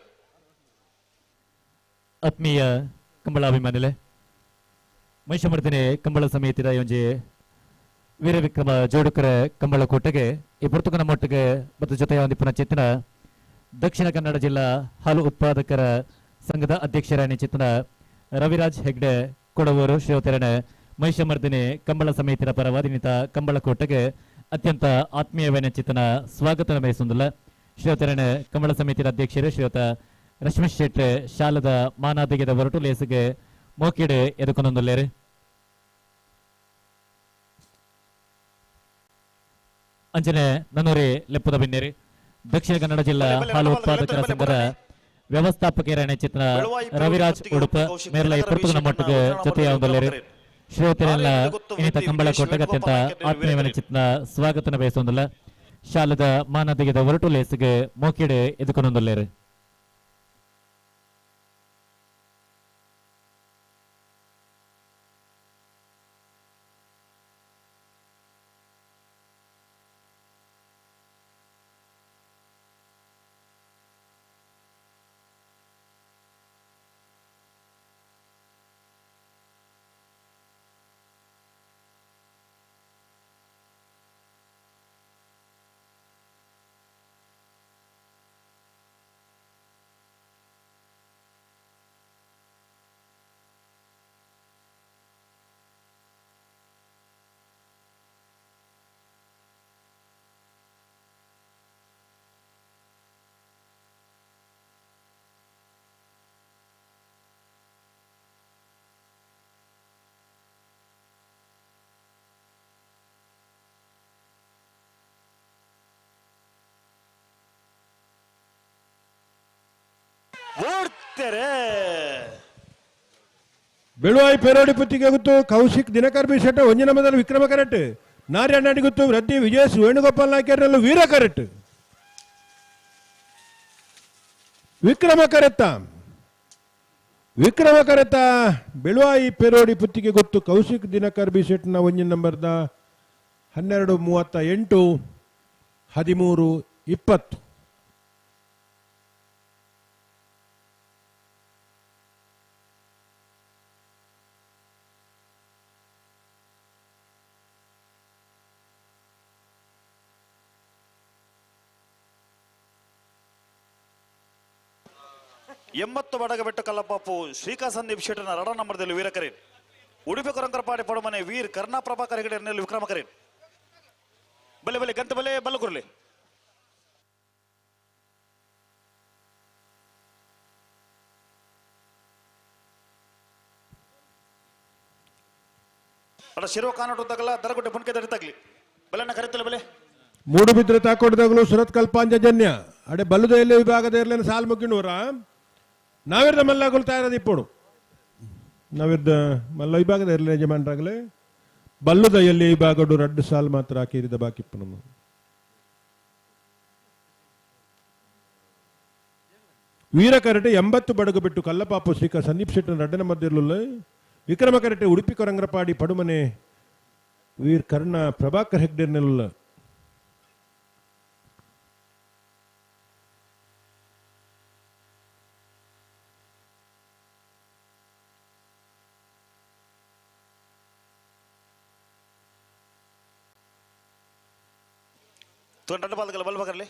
ಆತ್ಮೀಯ ಕಂಬಳಾಭಿಮಾನಿಲೆ ಮಹಿಷಮರ್ದಿನಿ ಕಂಬಳ ಸಮಿತಿದ ಒಂಜಿ ವೀರವಿಕ್ರಮ ಜೋಡುಕರ ಕಂಬಳ ಕೋಟೆಗೆ ಈ ಪುರ್ತಕ ನಮ್ಮೊಟ್ಟಿಗೆ ಮತ್ತು ಜೊತೆಯ ಒಂದಿಪ್ಪನ ಚಿತ್ತನ ದಕ್ಷಿಣ ಕನ್ನಡ ಜಿಲ್ಲಾ ಹಾಲು ಉತ್ಪಾದಕರ ಸಂಘದ ಅಧ್ಯಕ್ಷರಾಣಿ ಚಿತ್ತನ ರವಿರಾಜ್ ಹೆಗ್ಡೆ ಕೊಡವೂರು ಶ್ರೀವತರಣ ಮಹಿಷಮರ್ದಿನಿ ಕಂಬಳ ಸಮಿತಿಯ ಪರವಾದಿನಿತ ಕಂಬಳ ಕೋಟೆಗೆ ಅತ್ಯಂತ ಆತ್ಮೀಯವಾದ ಚಿತ್ತನ ಸ್ವಾಗತ ಬಯಸುವುದಿಲ್ಲ ಶ್ರೀವತರಣ ಕಂಬಳ ಸಮಿತಿಯ ಅಧ್ಯಕ್ಷರು ಶ್ರೀಯುತ ರಶ್ಮಿಶ್ ಶೆಟ್ಟಿ ಶಾಲದ ಮಾನ ತೆಗೆದ ಹೊರಟು ಲೇಸಿಗೆ ಮೋಕಿಡೆ ಎದುಕೊಂದೊಂದುಲ್ಲೇರಿ ಅಂಜನೆ ನನ್ನೂರಿ ಲೆಪ್ಪದ ಬಿನ್ನೇರಿ ದಕ್ಷಿಣ ಕನ್ನಡ ಜಿಲ್ಲಾ ಹಾಲು ಉತ್ಪಾದಕರ ಸಂಘದ ವ್ಯವಸ್ಥಾಪಕರ ಚಿತ್ರ ರವಿರಾಜ್ ಉಡುಪ ಮೇರ್ಲ ಪುರ್ತಕ ನಮ್ಮೊಟ್ಟಿಗೆ ಜೊತೆಯಾಗುವುದಲ್ಲೇರಿ ಶ್ರೀವತರೆಲ್ಲ ಇನ್ನಿತ ಕಂಬಳ ಕೊಟ್ಟಗೆ ಅತ್ಯಂತ ಆತ್ಮೀಯವಾದ ಚಿತ್ರ ಸ್ವಾಗತನ ಬಯಸುವುದಿಲ್ಲ ಶಾಲದ ಮಾನ ತೆಗೆದ ಹೊರಟು ಲೇಸಿಗೆ ಮೋಕಿಡೆ ಎದುಕೊಂದೊಂದುಲ್ಲೇರಿ ಓಡ್ತಾರೆ ಬೆಳುವಾಯಿ ಪೇರೋಡಿ ಪುತ್ತಿಗೆ ಗೊತ್ತು ಕೌಶಿಕ್ ದಿನಕರ್ ಬಿ ಶೆಟ್ಟ ಒಂಜಿ ನಮ್ಮದಲ್ಲಿ ವಿಕ್ರಮ ಕರೆಕ್ಟ್ ನಾರಿ ಅಣ್ಣಾಡಿ ಗೊತ್ತು ವೃದ್ಧಿ ವಿಜಯ್ ವೇಣುಗೋಪಾಲ್ ನಾಯ್ಕರ್ನಲ್ಲೂ ವೀರ ಕರೆಕ್ಟ್ ವಿಕ್ರಮ ಕರೆತ ಬೆಳುವಾಯಿ ಪೇರೋಡಿ ಪುತ್ತಿಗೆ ಗೊತ್ತು ಕೌಶಿಕ್ ದಿನಕರ್ ಬಿ ಶೆಟ್ನ ಒಂಜಿ ನಂಬರ್ದ 12:38 13:20 80 ಬಡಗಬೆಟ್ಟು ಕಲ್ಲಪ್ಪು ಶ್ರೀಕಾ ಸಂದೀಪ್ ಶೆಟ್ಟನ ರಡ ನಂಬರ್ದಲ್ಲಿ ವೀರ ಕರೇನ್ ಉಡುಪಿ ಕೊರಂಕರಪಾಡಿ ಪಡುಮನೆ ವೀರ್ ಕರ್ಣಾ ಪ್ರಭಾಕರ್ ಹೆಗಡೆ ವಿಕ್ರಮ ಕರೇನ್ ಬಲೆ ಬಲೆ ಗಂತ ಬಲೆ ಬಲ್ಲಕುರ್ಲೆ ಅಡ ಶಿರೋ ಕಾನೋಟು ತಗಲ ದರಗುಡ್ಡೆ ಬುಣ್ಕೆ ದಡಿ ತಗ್ಲಿ ಬಲೆನ ಕರೆತಲ್ಲ ಬಲೆ ಮೂಡುಬಿದ್ರೆ ತಾಕೋಟದಾಗಲು ಸುರತ್ ಕಲ್ಪಾಂಜನ್ಯ ಅಡೆ ಬಲ್ಲುದೆಯಲ್ಲಿ ವಿಭಾಗದ ಇರ್ಲೇನು ಸಾಲು ಮುಗಿನೂರ ನಾವಿರ್ದ ಮಲ್ಲಾಗುಲ್ ತಯಾರದು ಇಪ್ಪಡು ನಾವಿರ್ದ ಮಲ್ಲ ವಿಭಾಗದ ಇರ್ಲಿ ಯಜಮಾನರಾಗಲೇ ಬಲ್ಲುದಯಲ್ಲಿ ವಿಭಾಗಡು 2 ಸಾಲು ಮಾತ್ರ ಹಾಕಿರಿದ ಬಾಕಿಪ್ಪು ನಮ್ಮ ವೀರ ಕರಟೆ 80 ಬಡಗು ಬಿಟ್ಟು ಕಲ್ಲಪಾಪು ಶ್ರೀಕಾ ಸಂದೀಪ್ ಶೆಟ್ಟನ 2 ನಂಬರ್ ಇರಲಿಲ್ಲ ವಿಕ್ರಮ ಕರಟೆ ಉಡುಪಿ ಕೊರಂಗರಪಾಡಿ ಪಡುಮನೆ ವೀರ್ ಕರ್ಣ ಪ್ರಭಾಕರ್ ಹೆಗ್ಡೆರ್ನೆಲ್ಲ రెండు పాలకల బల్బకర్లే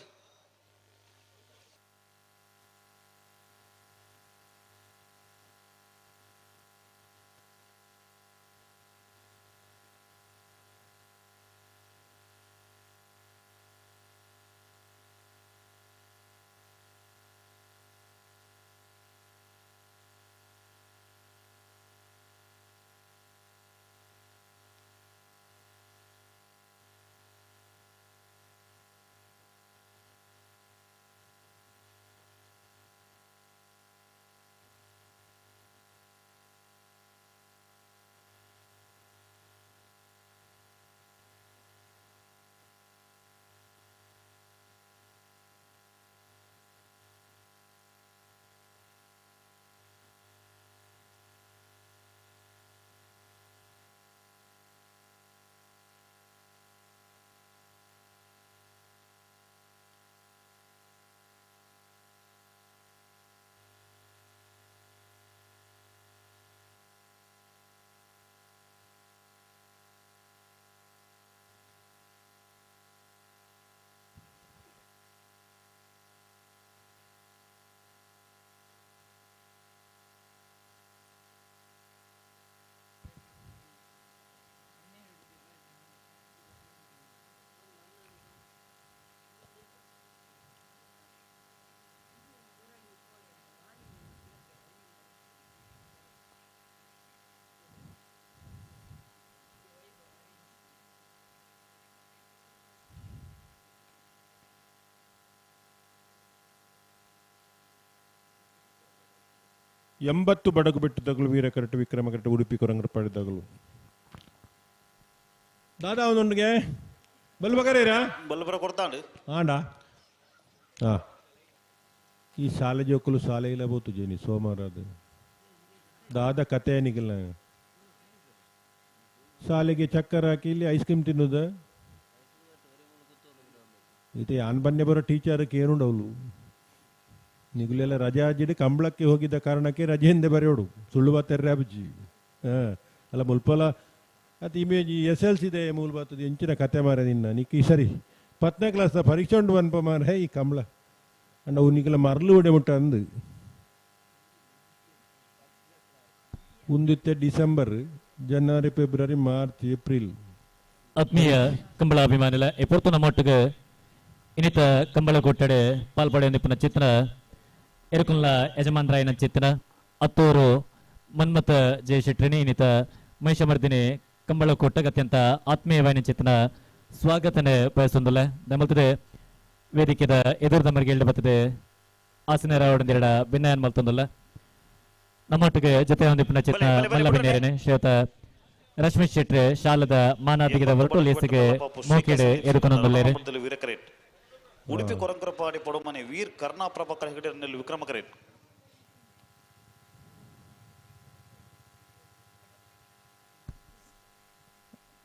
ಎಂಬತ್ತು ಬಡಗು ಬಿಟ್ಟದಾಗಲು ವೀರ ಕರೆಕ್ಟ್ ವಿಕ್ರಮ ಕರೆಕ್ಟ್ ಉಡುಪಿ ಕೊರಂಗರಪಾಡಿದಾಗಲು ದಾದಾ ಅವನೊಂದಿಗೆ ಬಲ್ಬಕರೇರಾ ಬಲ್ಬರ ಕೊಡ್ತಾಂಡು ಆಂಡಾ ಹಾ ಈ ಶಾಲೆ ಜೋಕಲು ಶಾಲೆ ಇಲ್ಲ ಬೋತು ಜೇನಿ ಸೋಮವಾರ ಅದು ದಾದ ಕತೆ ಏನಿಗಿಲ್ಲ ಶಾಲೆಗೆ ಚಕ್ಕರ್ ಹಾಕಿ ಇಲ್ಲಿ ಐಸ್ ಕ್ರೀಮ್ ತಿನ್ನೋದ ಇದು ಆನ್ ಬನ್ನೆ ಬರೋ ಟೀಚರ್ಗೆ ಏನುಂಡವಳು ನಿಗುಲೆಲ್ಲ ರಜೆ ಹಾಜಿಡಿ ಕಂಬಳಕ್ಕೆ ಹೋಗಿದ್ದ ಕಾರಣಕ್ಕೆ ರಜೆ ಹಿಂದೆ ಬರೆಯೋಡು ಸುಳ್ಳು ಬಾತೆರ್ರೆ ಅಬ್ಜಿ ಅಲ್ಲ ಮುಲ್ಪಲ ಅದು ಇಮೇಜ್ SLC ಇದೆ ಮೂಲ ಬಾತದ ಎಂಚಿನ ಕತೆ ಮಾರ ನಿನ್ನ ನಿಕ್ಕಿ ಸರಿ 10ನೇ ಕ್ಲಾಸ್ ಪರೀಕ್ಷೆ ಉಂಟು ಅನ್ಪ ಮಾರ ಹೇ ಈ ಕಂಬಳ ಅಂಡ ಉನ್ನಿಗೆಲ್ಲ ಮರಳು ಹೊಡೆ ಮುಟ್ಟ ಅಂದು ಉಂದಿತ್ತೆ ಡಿಸೆಂಬರ್ ಜನವರಿ ಫೆಬ್ರವರಿ ಮಾರ್ಚ್ ಏಪ್ರಿಲ್ ಆತ್ಮೀಯ ಕಂಬಳ ಅಭಿಮಾನಿಲ ಎಪ್ಪತ್ತು ನಮ್ಮೊಟ್ಟಿಗೆ ಇನ್ನಿತ ಕಂಬಳ ಕೊಟ್ಟಡೆ ಪಾಲ್ಪಡೆ ನಿಪುಣ ಚಿತ್ರ ಎರುಕುಲ್ಲ ಯಜಮಾನರಾಯನ ಚಿತ್ರ ಅತ್ತೂರು ಮನ್ಮಥ ಜಯಶೆಟ್ರಿನಿ ಇನ್ನಿತ ಮಹಿಷಮರ್ದಿನಿ ಕಂಬಳ ಕೊಟ್ಟಗೆ ಅತ್ಯಂತ ಆತ್ಮೀಯವಾದ ಚಿತ್ರ ಸ್ವಾಗತನೆ ಬಯಸೊಂದಲ್ಲ ನಮ್ಮಲ್ತದೆ ವೇದಿಕೆದ ಎದುರು ನಮರಿಗೆ ಹೇಳಿ ಬರ್ತದೆ ಆಸನರಾವಡಂದಿರಡ ಭಿನ್ನಯನ್ ಮಲ್ತೊಂದಲ್ಲ ನಮ್ಮೊಟ್ಟಿಗೆ ಜೊತೆ ಹೊಂದಿಪ್ಪಿನ ಚಿತ್ತ ಮಲ್ಲಬಿನೇರನೆ ಶ್ರೀಯುತ ರಶ್ಮಿತ್ ಶೆಟ್ಟಿ ಶಾಲದ ಮಾನಾದಿಗದ ಹೊರಟು ಲೇಸಿಗೆ ಮೋಕಿಡೆ ಎದುಕೊಂಡೊಂದುಲ್ಲೇರೆ ವೀರಕರೇಟ್ ಉಡುಪಿ ಕೊರಂಕರಪಾಡಿ ಪೊಡಮನೆ ವೀರ್ ಕರ್ಣಾ ಪ್ರಭಾಕರ್ ಹೆಗಡೆಯಲ್ಲಿ ವಿಕ್ರಮ ಕರೇಟ್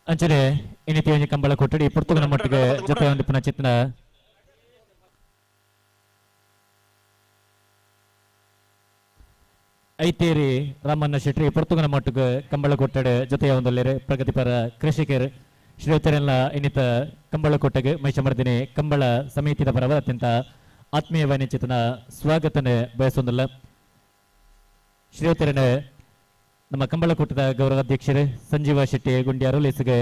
ಅಂಚನೆ ಇನ್ನಿತಿ ಒಂಜಿ ಕಂಬಳ ಕೊಟ್ಟಡಿ ಪುರ್ತುಗ ನಮ್ಮೊಟ್ಟಿಗೆ ಜೊತೆ ಹೊಂದಿಪ್ಪಿನ ಚಿತ್ತನ ಐತೇರಿ ರಾಮಣ್ಣ ಶೆಟ್ಟಿ ಪುರ್ತುಗನ ಮಟ್ಟಿಗೆ ಕಂಬಳ ಕೊಟ್ಟಡೆ ಜೊತೆಯ ಒಂದಲ್ಲೇರೆ ಪ್ರಗತಿಪರ ಕೃಷಿಕರು ಶ್ರೀಯುತರೆಲ್ಲ ಇನ್ನಿತ ಕಂಬಳ ಕೊಟ್ಟಗೆ ಮೈಷಮರ್ದಿನಿ ಕಂಬಳ ಸಮಿತಿಯ ಪರವ ಅತ್ಯಂತ ಆತ್ಮೀಯವಾದ ಚಿತ್ತನ ಸ್ವಾಗತನ ಬಯಸೊಂದಲ್ಲ ಶ್ರೀಯುತರನ ನಮ್ಮ ಕಂಬಳ ಕೂಟದ ಗೌರವ ಅಧ್ಯಕ್ಷರು ಸಂಜೀವ ಶೆಟ್ಟಿ ಗುಂಡ್ಯಾರು ಲೇಸಿಗೆ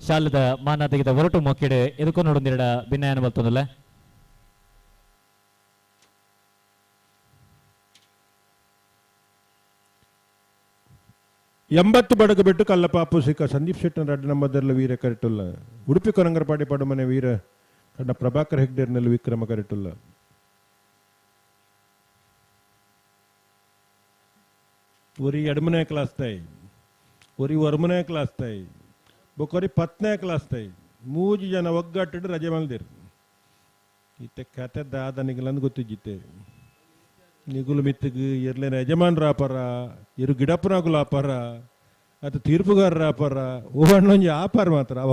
ಶಾಲದ ಮಾನಾದಿಗದ ಹೊರಟು ಮೊಕ್ಕೆಡೆ ಎದುಕೊಂಡು ನೋಡೊಂದಿರಡ ಭಿನ್ನಯಾನ ಬಲ್ತೊಂದಲ್ಲ 80 ಬಡಗ ಬಿಟ್ಟು ಕಲ್ಲಪಾಪು ಸಿಕ್ಕ ಸಂದೀಪ್ ಶೆಟ್ಟನ ರಡ್ಡ ನಂಬರ್ಲ ವೀರ ಕರೆಟುಲ್ಲ ಉಡುಪಿ ಕೊರಂಗರಪಾಡಿ ಪಡುಮನೆ ವೀರ ಕಣ್ಣ ಪ್ರಭಾಕರ್ ಹೆಗ್ಡೇರ್ನಲ್ಲಿ ವಿಕ್ರಮ ಕರೆಟುಲ್ಲ ಒರಿ ಎಡಮನೆ ಕ್ಲಾಸ್ ತಾಯಿ ಒರಿ ವರ್ಮನೆ ಕ್ಲಾಸ್ ತಾಯಿ ಬೊಕೊರಿ ಪತ್ನೇ ಕ್ಲಾಸ್ ತಾಯಿ 3 ಜನ ಒಗ್ಗಟ್ಟಿಡು ರಜೆ ಮಲ್ದಿರು ಇತ್ತೆ ಕತೆ ದಾದ ನಿಗಲಂದು ಗೊತ್ತಿಜ್ಜಿತ್ತೆ ನಿಗುಲು ಮಿತ್ತಿಗೆ ಎರ್ಲೇನ ಯಜಮಾನ್ ರಾಪರ ಇರು ಗಿಡಪ್ಪನಾಗುಲ ಆಪಾರ ಅಥವಾ ತೀರ್ಪುಗಾರರ ಆಪಾರ ಓವಣ್ಣೊಂಜಿ ಆಪಾರ ಮಾತ್ರ ಅವ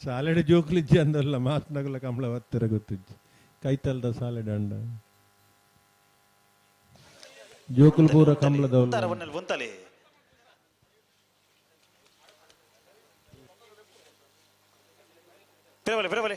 ಸಾಲೆಡ್ ಜೋಕ್ಲಿಜ್ಜಿ ಅಂದಲ್ಲ ಮಾತನಾಗಲ ಕಂಬಳ ಹತ್ತಿರ ಗೊತ್ತಿಜ್ಜಿ ಕೈತಲ್ದ ಸಾಲೆಡ್ ಅಂಡ ಜೋಕುಲ್ ಪೂರ ಕಂಬಳದವಲ್ಲ ಒಂತಲೆ ಪೆರವಲೆ ಪೆರವಲೆ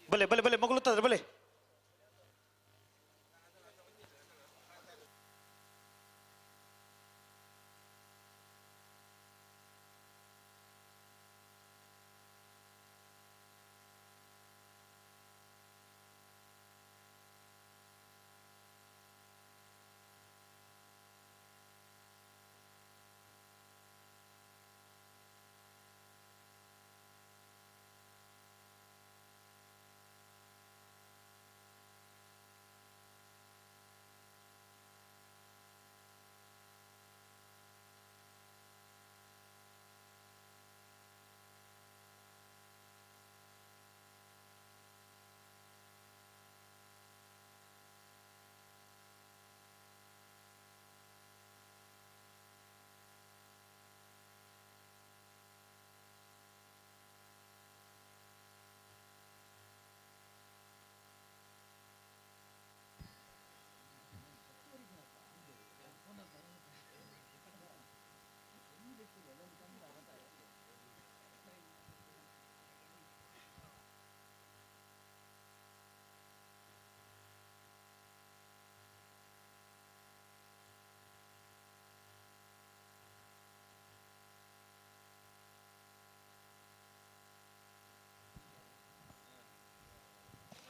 ಬಲೆ ಬಲೆ ಬಲೆ ಮಗುಳುತ್ತದೆ ಬಲೆ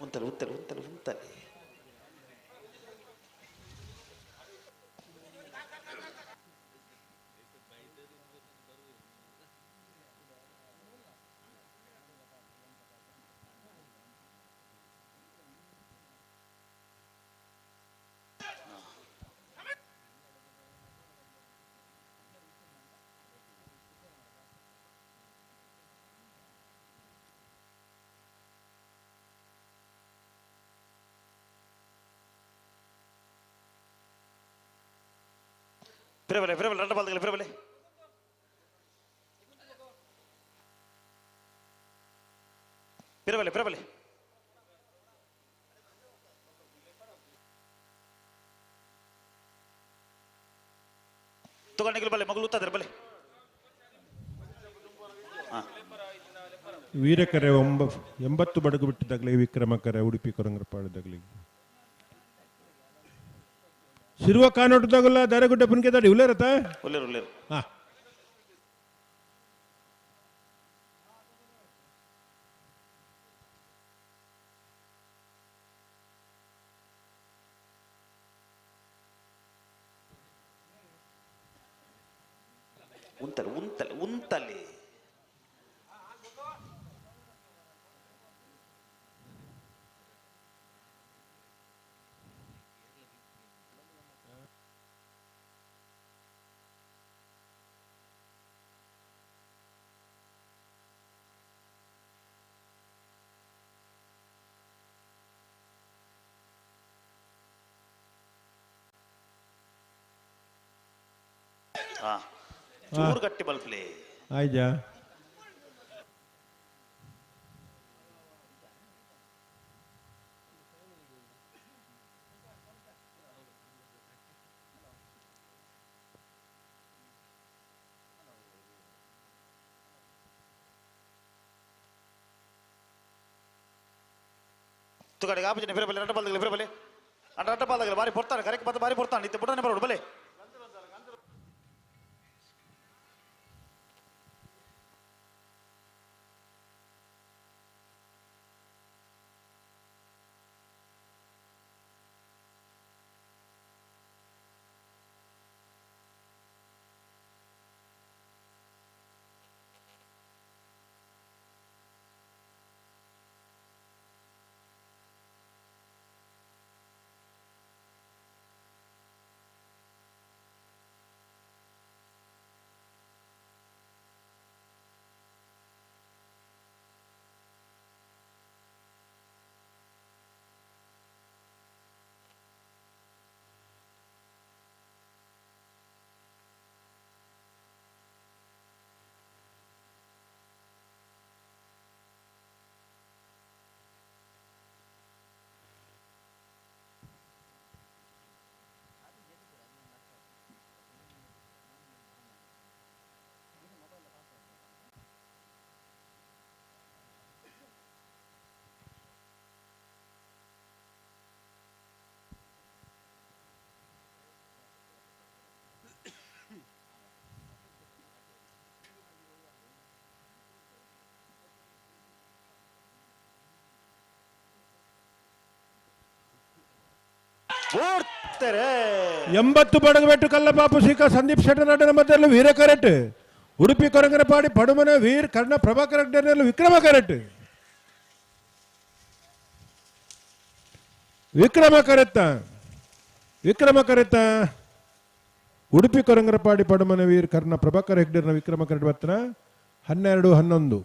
ಉಂತಲೆ ಉಂತಲೆ ಉಂತಲೆ ಉಂತಲೆ ಪೆರವಲೆ ಪೆರವಲೆ ರಡ್ಡ ಬಾಲ್ದಗಲೆ ಪೆರವಲೆ ಪೆರವಲೆ ಪೆರವಲೆ ತಗೊಂಡಿಗಲು ಬಲೆ ಮಗುಳುತ್ತದೆ ಬಲೆ ವೀರಕರೆ 80 ಬಡಗು ಬಿಟ್ಟಿದ್ದಾಗಲೇ ವಿಕ್ರಮಕರೆ ಉಡುಪಿ ಕೊರಂಗರಪಾಡಿದಾಗಲಿ ಶಿರುವ ಕಾನೋಟದಾಗಲ್ಲ ದಾರಗುಡ್ಡ ಪುನ್ಕೆ ದಾಡಿ ಉಲ್ಲೇರತ ಒಳ್ಳೆರು ಹಾ ಉಂತಲೆ ಚೂರು ಗಟ್ಟಿ ಬಲ್ಪ್ಲೆ ಆಯ್ಜಾ ತುಗಡೆ ಗಾಪುಜನೆ ಫಿರಬಲೆ ರಟ್ಟಪಾಲದಲ್ಲಿ ಫಿರಬಲೆ ಅಂಡ ರಟ್ಟಪಾಲದಲ್ಲಿ ಬಾರಿ ಪೊರ್ತಾನೆ ಕರೆಕ್ಟ್ ಪತ್ತ ಬಾರಿ ಪೊರ್ತಾನೆ ಇತ್ತೆ ಪುಟನೆ ಬರೋಡು ಬಲೆ ಓಡ್ತಾರೆ 80 ಬಡಗಬೆಟ್ಟು ಕಲ್ಲಪಾಪು ಸೀಕ ಸಂದೀಪ್ ಶೆಟ್ಟರ್ ನಟನ ಮಧ್ಯದಲ್ಲಿ ವೀರ ಕರೆಟ್ ಉಡುಪಿ ಕೊರಂಗರಪಾಡಿ ಪಡುಮನೆ ವೀರ್ ಕರ್ಣ ಪ್ರಭಾಕರ್ ಅಡ್ಡನಲ್ಲಿ ವಿಕ್ರಮ ಕರೆಟ್ ವಿಕ್ರಮ ಕರೆತ್ತ ಉಡುಪಿ ಕೊರಂಗರಪಾಡಿ ಪಡುಮನೆ ವೀರ್ ಕರ್ಣ ಪ್ರಭಾಕರ್ ಹೆಗ್ಡರ್ನ ವಿಕ್ರಮ ಕರೆಟ್ ಬತ್ತನ 12-11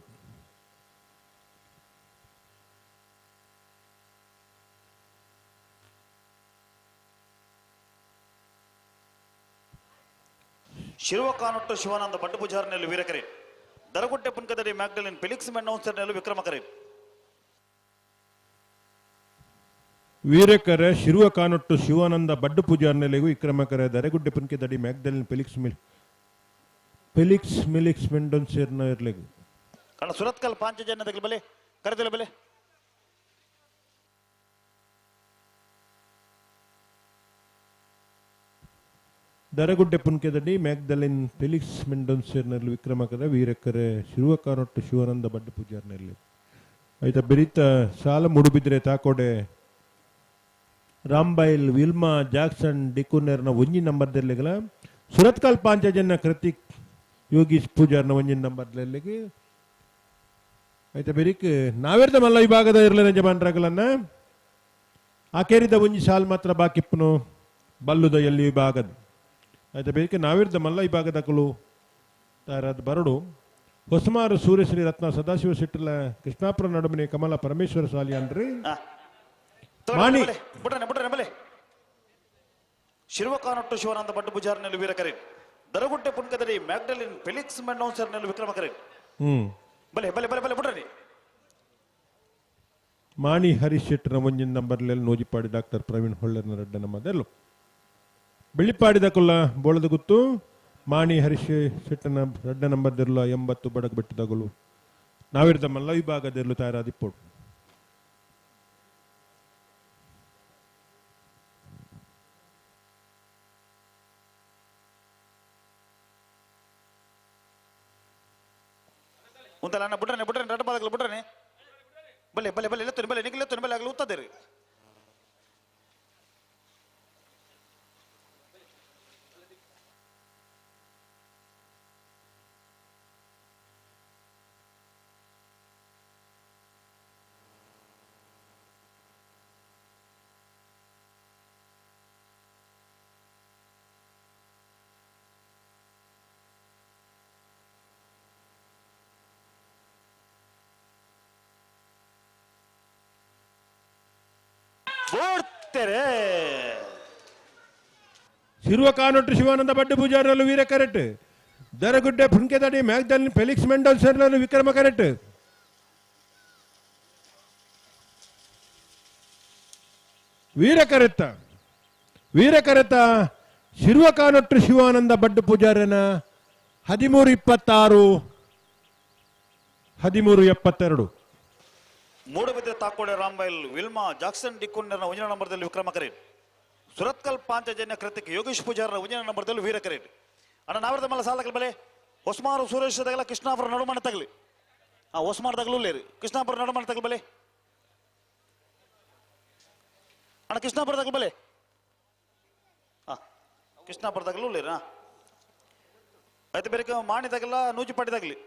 ಶಿರುವ ಕಾನೊಟ್ಟು ಶಿವಾನಂದ ಬಡ್ಡು ಪೂಜಾರನೆಲ್ಲು ವೀರಕರೆ ದರಗುಟ್ಟೆ ಪುನ್ಕದಡಿ ಮ್ಯಾಗ್ಡಲಿನ್ ಫೆಲಿಕ್ಸ್ ಮೆನ್ನೌನ್ಸರ್ನೆಲ್ಲು ವಿಕ್ರಮಕರೆ ವೀರಕರೆ ಶಿರುವ ಕಾನೊಟ್ಟು ಶಿವಾನಂದ ಬಡ್ಡು ಪೂಜಾರ್ನೆಲೆಗೂ ವಿಕ್ರಮಕರೆ ದರೆಗುಡ್ಡೆ ಪುನ್ಕೆದಡಿ ಮ್ಯಾಗ್ಡಲಿನ್ ಫೆಲಿಕ್ಸ್ ಮೆಂಡೋನ್ಸರ್ನ ಇರ್ಲೆಗು ಕಾರಣ ಸುರತ್ಕಲ್ ಪಾಂಚಜನ್ಯದಲ್ಲಿ ಬಲೆ ಕರೆದಿಲ್ಲ ಬಲೆ ದರಗುಡ್ಡೆ ಪುನ್ಕೆದಡಿ ಮ್ಯಾಗ್ದಲಿನ್ ಫೆಲಿಕ್ಸ್ ಮೆಂಡೋನ್ಸರ್ನಲ್ಲಿ ವಿಕ್ರಮಕರ ವೀರಕರೆ ಶಿರುವ ಕಾನೊಟ್ಟು ಶಿವಾನಂದ ಬಡ್ಡು ಪೂಜಾರ್ನಲ್ಲಿ ಆಯ್ತಾ ಬೆರೀತ ಸಾಲ ಮುಡುಬಿದ್ರೆ ತಾಕೋಡೆ ರಾಂಬೈಲ್ ವಿಲ್ಮಾ ಜಾಕ್ಸನ್ ಡಿಕುನರ್ನ 1 ನಂಬರ್ದಲ್ಲಿಗಲ ಸುರತ್ಕಲ್ ಪಾಂಚಜನ್ಯ ಕೃತಿಕ್ ಯೋಗೀಶ್ ಪೂಜಾರ್ನ 1 ನಂಬರ್ದಲ್ಲಿಗೆ ಆಯ್ತಾ ಬೆರಿಕ್ ನಾವೆರ್ದ ಮಲ್ಲ ವಿಭಾಗದ ಇರಲಿನ ಜಮಾನ್ರಾಗಲನ್ನ ಆಕೇರಿದ 1 ಸಾಲ್ ಮಾತ್ರ ಬಾಕಿಪ್ಪನು ಬಲ್ಲುದ ಎಲ್ಲಿ ವಿಭಾಗದ ಆಯ್ತಾ ಬೇಕೆ ನಾವಿರ್ದ ಮಲ್ಲ ವಿಭಾಗದಕಲು ತಾರಾದ ಬರಡು ಹೊಸಮಾರು ಸೂರ್ಯಶ್ರೀ ರತ್ನ ಸದಾಶಿವ ಶೆಟ್ಟಲ ಕೃಷ್ಣಾಪುರ ನಡುಮನೆ ಕಮಲ ಪರಮೇಶ್ವರ ಸಾಲಿ ಅನ್ರಿ ಮಾಣಿ ಬಲೆ ಶಿರುವ ಕಾನೊಟ್ಟು ಶಿವಾನಂದ ಬಡ್ಡು ಪೂಜಾರನೆಲ್ಲು ವೀರಕರೆ ದರಗುಟ್ಟೆ ಪುನ್ಕದಡಿ ಮ್ಯಾಗ್ಡಲಿನ್ ಫೆಲಿಕ್ಸ್ ಮೆನ್ನೌನ್ಸರ್ನೆಲ್ಲು ವಿಕ್ರಮಕರೆ ಬಲೆ ಬಲೆ ಬಲೆ ಬಲೆ ಬಿಡ್ರಿ ಮಾಣಿ ಹರೀಶ್ ಶೆಟ್ಟರ 1 ನಂಬರ್ಲೆಲ್ಲಿ ನೋಜಿಪಾಡಿ ಡಾಕ್ಟರ್ ಪ್ರವೀಣ್ ಹೊಳ್ಳರ್ನ ರಡ್ಡನ ಮದಲು ಬೆಳ್ಳಿಪಾಡಿದ ಕೊಲ್ಲ ಬೋಳದ ಗುತ್ತು ಮಾಣಿ ಹರೀಶ್ ಶೆಟ್ಟನ ರಡ್ಡ ನಂಬರ್ದಿರಲ್ಲ 80 ಬಡಗ್ ಬೆಟ್ಟದಗಳು ನಾವಿರ್ದ ಮಲ್ಲ ವಿಭಾಗದಲ್ಲೂ ತಯಾರಾದಿಪ್ಪೋಡು. ಉಂತಲ್ಲ ಅಣ್ಣ ಬಿಡ್ರನೆ ರಡ್ಡ ಬಾದಗಳು ಬಿಡ್ರನೆ ಬಲ್ಲೆ ಬಲ್ಲೆ ಬಲ್ಲೆ ಎತ್ತನೆ ಬಲ್ಲೆ ನಿಖಿಲ್ ಎತ್ತನೆ ಬಲ್ಲೆ ಆಗಲಿ ಉತ್ತದೆ ರೀ. ಶಿರುವ ಕಾನೊಟ್ಟು ಶಿವಾನಂದ ಬಡ್ಡು ಪೂಜಾರಲ್ಲೂ ವೀರ ಕರೆಟ್, ದರಗುಡ್ಡೆ ಫುಂಕೆದಡಿ ಮ್ಯಾಗ್ದಲ್ ಫೆಲಿಕ್ಸ್ ಮೆಂಡಲ್ ಸರ್ಲಲ್ಲೂ ವಿಕ್ರಮ ಕರೆಟ್. ವೀರ ಕರೆತ ಶಿರುವ ಕಾನೊಟ್ಟು ಶಿವಾನಂದ ಬಡ್ಡು ಪೂಜಾರನ 13-26 13-72. ಮೂಡುಬಿದ್ರೆ ತಾಕೋಡೆ ರಾಂಬೈಲ್ ವಿಲ್ಮಾ ಜಾಕ್ಸನ್ ಡಿಕ್ಕುಂಡರ್ನ 1 ನಂಬರ್ದಲ್ಲಿ ವಿಕ್ರಮ ಕರೇಟ್. ಸುರತ್ಕಲ್ ಪಾಂಚಜನ್ಯ ಕೃತಿಕ್ ಯೋಗೇಶ್ ಪೂಜಾರನ 1 ನಂಬರ್ದಲ್ಲಿ ವೀರ ಕರೇಟ್. ಅಣ್ಣ ನಾವಿರದ ಮಲ್ಲ ಸಾಲಕಲ್ ಬಲೆ ಹೊಸ್ಮಾರು ಸುರೇಶ್ ತಗಲ ಕೃಷ್ಣಾಪುರ ನಡುಮಣ ತಗಲಿ. ಹೊಸ್ಮಾರ್ ತಗಲು ಲೇರಿ ಕೃಷ್ಣಾಪುರ ನಡುಮಣ ತಗಲ್ ಬಲೆ ಅಣ್ಣ ಕೃಷ್ಣಾಪುರ ತಗಲ್ ಬಲೆ ಕೃಷ್ಣಾಪುರ ತಗಲು ಲೇರಿ. ಆಯ್ತು ಬೇರೆ ಮಾಣಿ ತಗಲ್ಲ ನೂಜಿಪಾಟಿ ತಗಲಿ.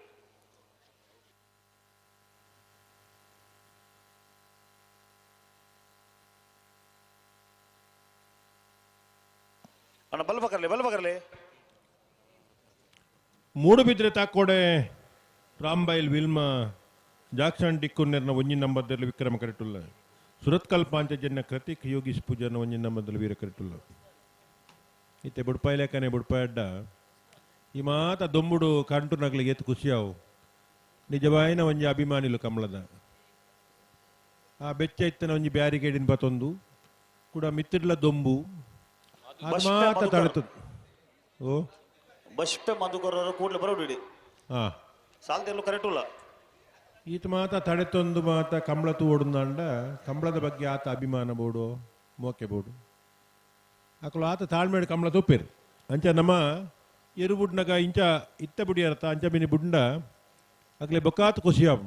ಅಣ್ಣ ಬಲ್ಬಕರ್ಲಿ ಮೂಡುಬಿದ್ರೆ ತಾಕೋಡೆ ರಾಂಬೈಲ್ ವಿಲ್ಮಾ ಜಾಕ್ಸನ್ ಡಿಕ್ಕುನ್ನೆರ್ನ 1 ನಂಬರ್ದಲ್ಲಿ ವಿಕ್ರಮ ಕರೆಟುಲ್ಲ. ಸುರತ್ಕಲ್ ಪಾಂಚಜನ್ಯ ಕೃತಿಕ್ ಯೋಗೀಶ್ ಪೂಜಾರ್ನ 1 ನಂಬರ್ದಲ್ಲಿ ವೀರ ಕರೆಟುಲ್ಲ. ಇತ್ತೆ ಬುಡ್ಪಾಯಿ ಲೆಕ್ಕನೆ ಬುಡ್ಪಾಯಿ ಅಡ್ಡ ಈ ಮಾತ ದೊಂಬುಡು ಕಂಟು ನಗ್ಲಿಗೆ ಎತ್ತು ಖುಷಿಯಾವು ನಿಜವಾಯಿನ ಒಂಜಿ ಅಭಿಮಾನಿಲು ಕಮಲದ ಆ ಬೆಚ್ಚ ಇತ್ತನ ಒಂಜಿ ಬ್ಯಾರಿಕೇಡಿನ ಬತ್ತೊಂದು ಕೂಡ ಮಿತ್ತಿಡ್ಲ ದೊಂಬು ಅದು ಮಾತ ತಡೆತದ. ಓ ಬಶ್ಪೆ ಮಧುಕರರು ಕೂಡಲೇ ಬರೋಡಿ ಸಾಲ್ದೆಲ್ಲೂ ಕರೆಕ್ಟುಲ್ಲ ಈತ ಮಾತ ತಡೆತೊಂದು ಮಾತ ಕಂಬಳ ತೂಡುಂದಾಂಡ ಕಂಬಳದ ಬಗ್ಗೆ ಆತ ಅಭಿಮಾನ ಬೋಡು ಮೋಕೆ ಬೋಡು ಅಕಲು ಆತ ತಾಳ್ಮೇಡು ಕಂಬಳ ತೊಪ್ಪೇರು ಅಂಚ ನಮ್ಮ ಎರು ಬುಡ್ನಗ ಇಂಚ ಇತ್ತ ಬುಡಿಯರ್ತ ಅಂಚ ಬಿನಿ ಬುಡ್ಡ ಅಕ್ಲೆ ಬೊಕ್ಕಾತ್ ಖುಷಿಯಾವ್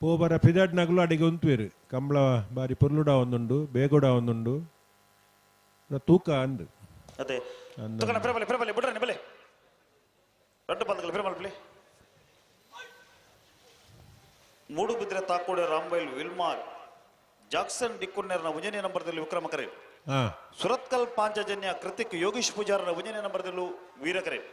ಪೋಬರ ಫಿದಾಡ್ ನಗಲು ಅಡಿಗೆ ಉಂತುವೇರು ಕಂಬಳ ಬಾರಿ ಪೊರ್ಲುಡ ಒಂದುಂಡು ಬೇಗೋಡ ಒಂದುಂಡು ತೂಕ ಅಂದು ಅದೇ ಬಿಡ್ರೆ ಬೆಲೆ ರಡ್ಡು ಬಂದಗಳು ಮೂಡುಬಿದ್ರೆ ತಾಕೋಡೆ ರಾಂಬೈಲ್ ವಿಲ್ಮಾರ್ ಜಾಕ್ಸನ್ ಡಿಕ್ಕುನ್ನೆರ್ನ 1 ನಂಬರ್ದಲ್ಲಿ ವಿಕ್ರಮ ಕರೇಟ್. ಸುರತ್ಕಲ್ ಪಾಂಚಜನ್ಯ ಕೃತಿಕ್ ಯೋಗೀಶ್ ಪೂಜಾರನ 1 ನಂಬರ್ದಲ್ಲೂ ವೀರ ಕರೇಟ್.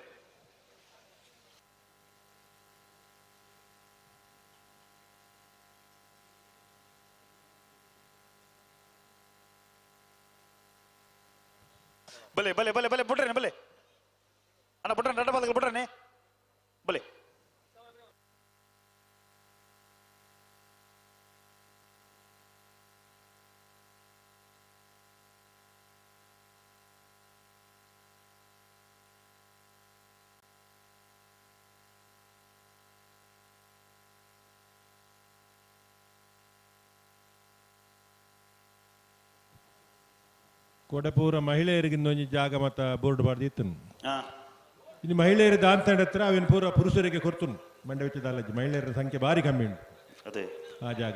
ಬಲೆ ಬಲೆ ಬಲೆ ಬಲೆ ಬಿಡ್ರೇನೆ ಬಲೆ ಅಣ್ಣ ಬಿಡ್ರೆ ರಡ್ಡ ಬಾದಗಳು ಬಿಡ್ರೇನೆ ಬಲೆ ಕೊಡಪೂರ ಮಹಿಳೆಯರಿಗಿಂದ ಒಂಜಿ ಜಾಗ ಮತ್ತ ಬೋರ್ಡ್ ಬರ್ದಿತ್ತು. ಇನ್ನು ಮಹಿಳೆಯರ ದಾಂತಂಡ ಹತ್ರ ಅವೇನು ಪೂರ ಪುರುಷರಿಗೆ ಕೊರ್ತುನು ಮಂಡ್ಯ ವೆಚ್ಚದ ದಾಲಜ್ಜಿ ಮಹಿಳೆಯರ ಸಂಖ್ಯೆ ಭಾರಿ ಕಮ್ಮಿ ಉಂಟು ಅದೇ ಆ ಜಾಗ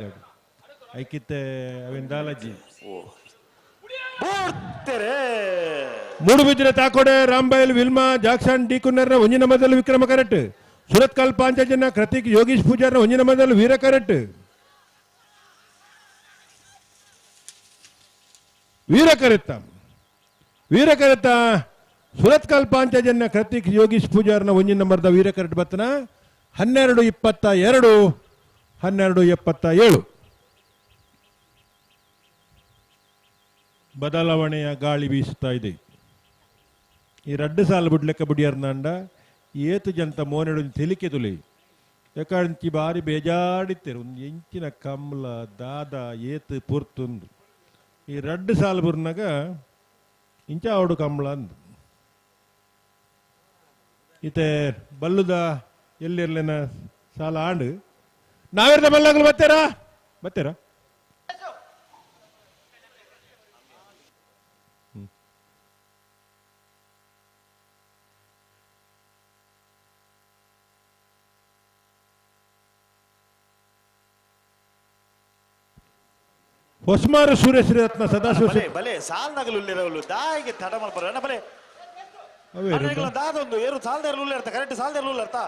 ಐಕಿತ್ತೆ ಅವೇನು ದಾಲಜ್ಜಿ. ಮೂಡುಬಿದ್ರೆ ತಾಕೋಡೆ ರಾಂಬೈಲ್ ವಿಲ್ಮಾ ಜಾಕ್ಸನ್ ಡಿಕ್ಕುನ್ನೆರ್ನ 1 ನಂಬರ್ದಲ್ಲಿ ವಿಕ್ರಮ ಕರೆಟ್. ಸುರತ್ಕಲ್ ಪಾಂಚಜನ್ಯ ಕೃತಿಕ್ ಯೋಗೀಶ್ ಪೂಜಾರ್ನ 1 ನಂಬರ್ದಲ್ಲಿ ವೀರ ಕರೆಟ್. ವೀರ ಕರೆತ ಸುರತ್ಕಲ್ ಪಾಂಚಜನ್ಯ ಕೃತಿಕ್ ಯೋಗೀಶ್ ಪೂಜಾರ್ನ 1 ನಂಬರ್ದ ವೀರ ಕರೆಟ್ ಬತ್ತನ 12-22 12-77. ಬದಲಾವಣೆಯ ಗಾಳಿ ಬೀಸುತ್ತಾ ಇದೆ. ಈ 2 ಸಾಲ ಬಿಡ್ಲೆಕ್ಕ ಬಿಡಿಯರ್ನಾಂಡ ಏತು ಜಂತ ಮೋನೆಡು ತೆಲಿಕೆ ತುಲಿ ಯಾಕಂಚಿ ಬಾರಿ ಬೇಜಾಡಿತ್ತೇರು ಒಂದು ಎಂಚಿನ ಕಮ್ಲ ದಾದ ಏತು ಪುರ್ತುಂದು ಈ 2 ಸಾಲ ಬುರ್ನಾಗ ಇಂಚ ಅವಡು ಕಮ್ಲ ಅಂದು ಈತೆ ಬಲ್ಲುದ ಎಲ್ಲಿರ್ಲೇನ ಸಾಲ ಆಂಡು ನಾವೆರ್ದ ಮಲ್ಲಗಳು ಬತ್ತೇರಾ ಬತ್ತೇರಾ ಹೊಸ್ಮಾರು ಸುರೇಶ್ ರತ್ನ ಸದಾಶಿವ ಬಲೆ ಬಲೆ ಸಾಲ್ದಾಗಲು ಉಳ್ಳಿರವಳು ದಾಯಿಗೆ ತಡ ಮಾಡ್ಬಾರ ಬಲೆ ದಾದೊಂದು ಏರು ಸಾಲ್ದಾರ ಉಳ್ಳಿ ಇರ್ತ ಕರೆಕ್ಟ್ ಸಾಲ್ದಾರ ಉಳ್ಳಿ ಇರ್ತಾ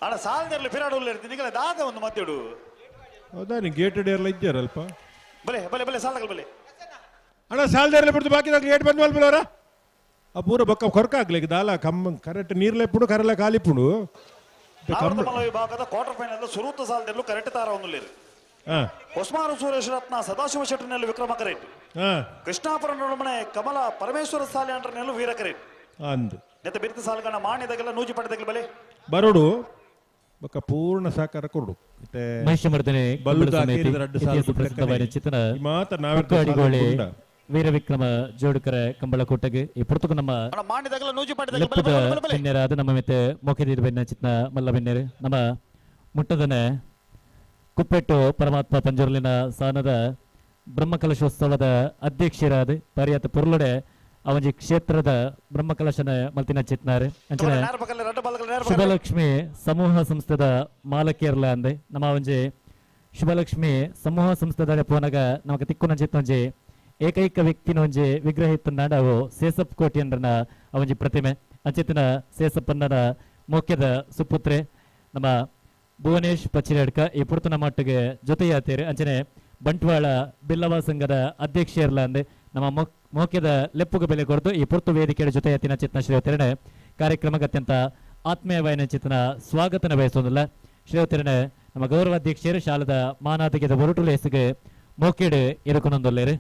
ಅಣ್ಣ ಸಾಲ್ದಾರ್ಲಿ ಫಿರಾಡ್ ಉಳ್ಳಿ ಇರ್ತೀನಿ ನಿಗಲ ದಾದ ಒಂದು ಮತ್ತಿಡು ಹೌದಾ ನೀವು ಗೇಟೆಡ್ ಎಲ್ಲ ಇದ್ದಾರಲ್ಪ ಬಲೆ ಬಲೆ ಬಲೆ ಸಾಲ್ದಾಗಲು ಬಲೆ ಅಣ್ಣ ಸಾಲದಾರಲ್ಲ ಬಿಡ್ತು ಬಾಕಿದಾಗ ಏಟ್ ಬಂದ್ವಲ್ ಬಿಡೋರ ಆ ಪೂರ ಬೊಕ್ಕ ಕೊರಕಾಗ್ಲಿಕ್ಕೆ ದಾಲ ಕಮ್ಮ ಕರೆಕ್ಟ್ ನೀರ್ಲೆಪ್ಪುಡು ಕರೆಲ್ಲ ಕಾಲಿಪ್ಪುಡು ವಿಭಾಗದ ಕ್ವಾರ್ಟರ್ ಫೈನಲ್ ಸುರೂತ ಸಾಲದಲ್ಲೂ ಕರೆಕ್ಟ್ ತಾರ ಒಂದು ಹೊಸ್ಮಾರು ಸುರೇಶ್ ರತ್ನ ಸದಾಶಿವ ಶೆಟ್ಟರ್ನಲ್ಲೂ ವಿಕ್ರಮ ಕರೆಕ್ಟ್ ಕೃಷ್ಣಾಪುರ ನಡುಮನೆ ಕಮಲ ಪರಮೇಶ್ವರ ಸಾಲೆ ಅಂಟರ್ನಲ್ಲೂ ವೀರ ಕರೆಕ್ಟ್ ಅಂದು ನೆತ್ತ ಬಿರ್ತ ಸಾಲಗಣ ಮಾಣಿದಾಗೆಲ್ಲ ನೂಜಿ ಪಡೆದಾಗಲ ಬಲೆ ಬರೋಡು ಬೊಕ್ಕ ಪೂರ್ಣ ಸಹಕಾರ ಕೊಡು ಮಹಿಷಮರ್ದನೆ ಚಿತ್ರ ವೀರ ವಿಕ್ರಮ ಜೋಡುಕರ ಕಂಬಳ ಕೊಟ್ಟಗೆ ಈ ಪುರ್ತಕ ನಮ್ಮ ಮಾಣಿದಾಗೆಲ್ಲ ನೂಜಿ ಬೆನ್ನೆರಾದ ನಮ್ಮ ಮೆತ್ತೆ ಮೊಕೆದೀರ್ ಬೆನ್ನ ಚಿತ್ನ ಮಲ್ಲ ಬೆನ್ನೆರು ನಮ್ಮ ಮುಟ್ಟದನೆ ಕುಪ್ಪೆಟ್ಟು ಪರಮಾತ್ಮ ಪಂಜುರ್ಲಿನ ಸಾನದ ಬ್ರಹ್ಮಕಲಶೋತ್ಸವದ ಅಧ್ಯಕ್ಷರಾದ ಪರ್ಯಾತ ಪುರ್ಲೊಡೆ ಅವಜಿ ಕ್ಷೇತ್ರದ ಬ್ರಹ್ಮಕಲಶನ ಮಲ್ತಿನ ಚಿತ್ನಾರೆ ಅಂಚನೆ ಶುಭಲಕ್ಷ್ಮಿ ಸಮೂಹ ಸಂಸ್ಥೆದ ಮಾಲಕೇರ್ಲ ಅಂದೆ ನಮ್ಮ ಅವಜಿ ಶುಭಲಕ್ಷ್ಮಿ ಸಮೂಹ ಸಂಸ್ಥೆದ ಪೋನಗ ನಮಕ ತಿಕ್ಕುನ ಚಿತ್ತೊಂಜಿ ಏಕೈಕ ವ್ಯಕ್ತಿನೊಂಜಿ ವಿಗ್ರಹ ಇತ್ತನಾಡ ಅವು ಸೇಸಪ್ ಕೋಟಿಯನ್ರನ ಅವಜಿ ಪ್ರತಿಮೆ ಅಂಚಿತ್ತಿನ ಸೇಸಪ್ಪನ್ನನ ಮುಖ್ಯದ ಸುಪುತ್ರೆ ನಮ್ಮ ಭುವನೇಶ್ ಪಚ್ಚಿರೇಡ್ಕ ಈ ಪುರ್ತನ ಮಟ್ಟಿಗೆ ಜೊತೆಯಾತೀರಿ ಅಂಚನೆ ಬಂಟ್ವಾಳ ಬಿಲ್ಲವ ಸಂಘದ ಅಧ್ಯಕ್ಷರಲ್ಲ ಅಂದೆ ನಮ್ಮ ಮೋಕ್ಯದ ಲೆಪ್ಪುಗ ಬೆಲೆ ಕೊರತು ಈ ಪುರ್ತು ವೇದಿಕೆಯ ಜೊತೆ ಎತ್ತಿನ ಚಿತ್ನ ಶ್ರೀವತಿರನೆ ಕಾರ್ಯಕ್ರಮಕ್ಕೆ ಅತ್ಯಂತ ಆತ್ಮೀಯವಾಯಿನ ಚಿತ್ನ ಸ್ವಾಗತನ ಬಯಸೋದಿಲ್ಲ ಶ್ರೀವತಿರನೆ ನಮ್ಮ ಗೌರವಾಧ್ಯಕ್ಷರು ಶಾಲದ ಮಾನಾತಿಗೆದ ಹೊರಟು ಲೇಸಿಗೆ ಮೋಕೆಡು ಇರಕೊಂದೊಲ್ಲೇರಿ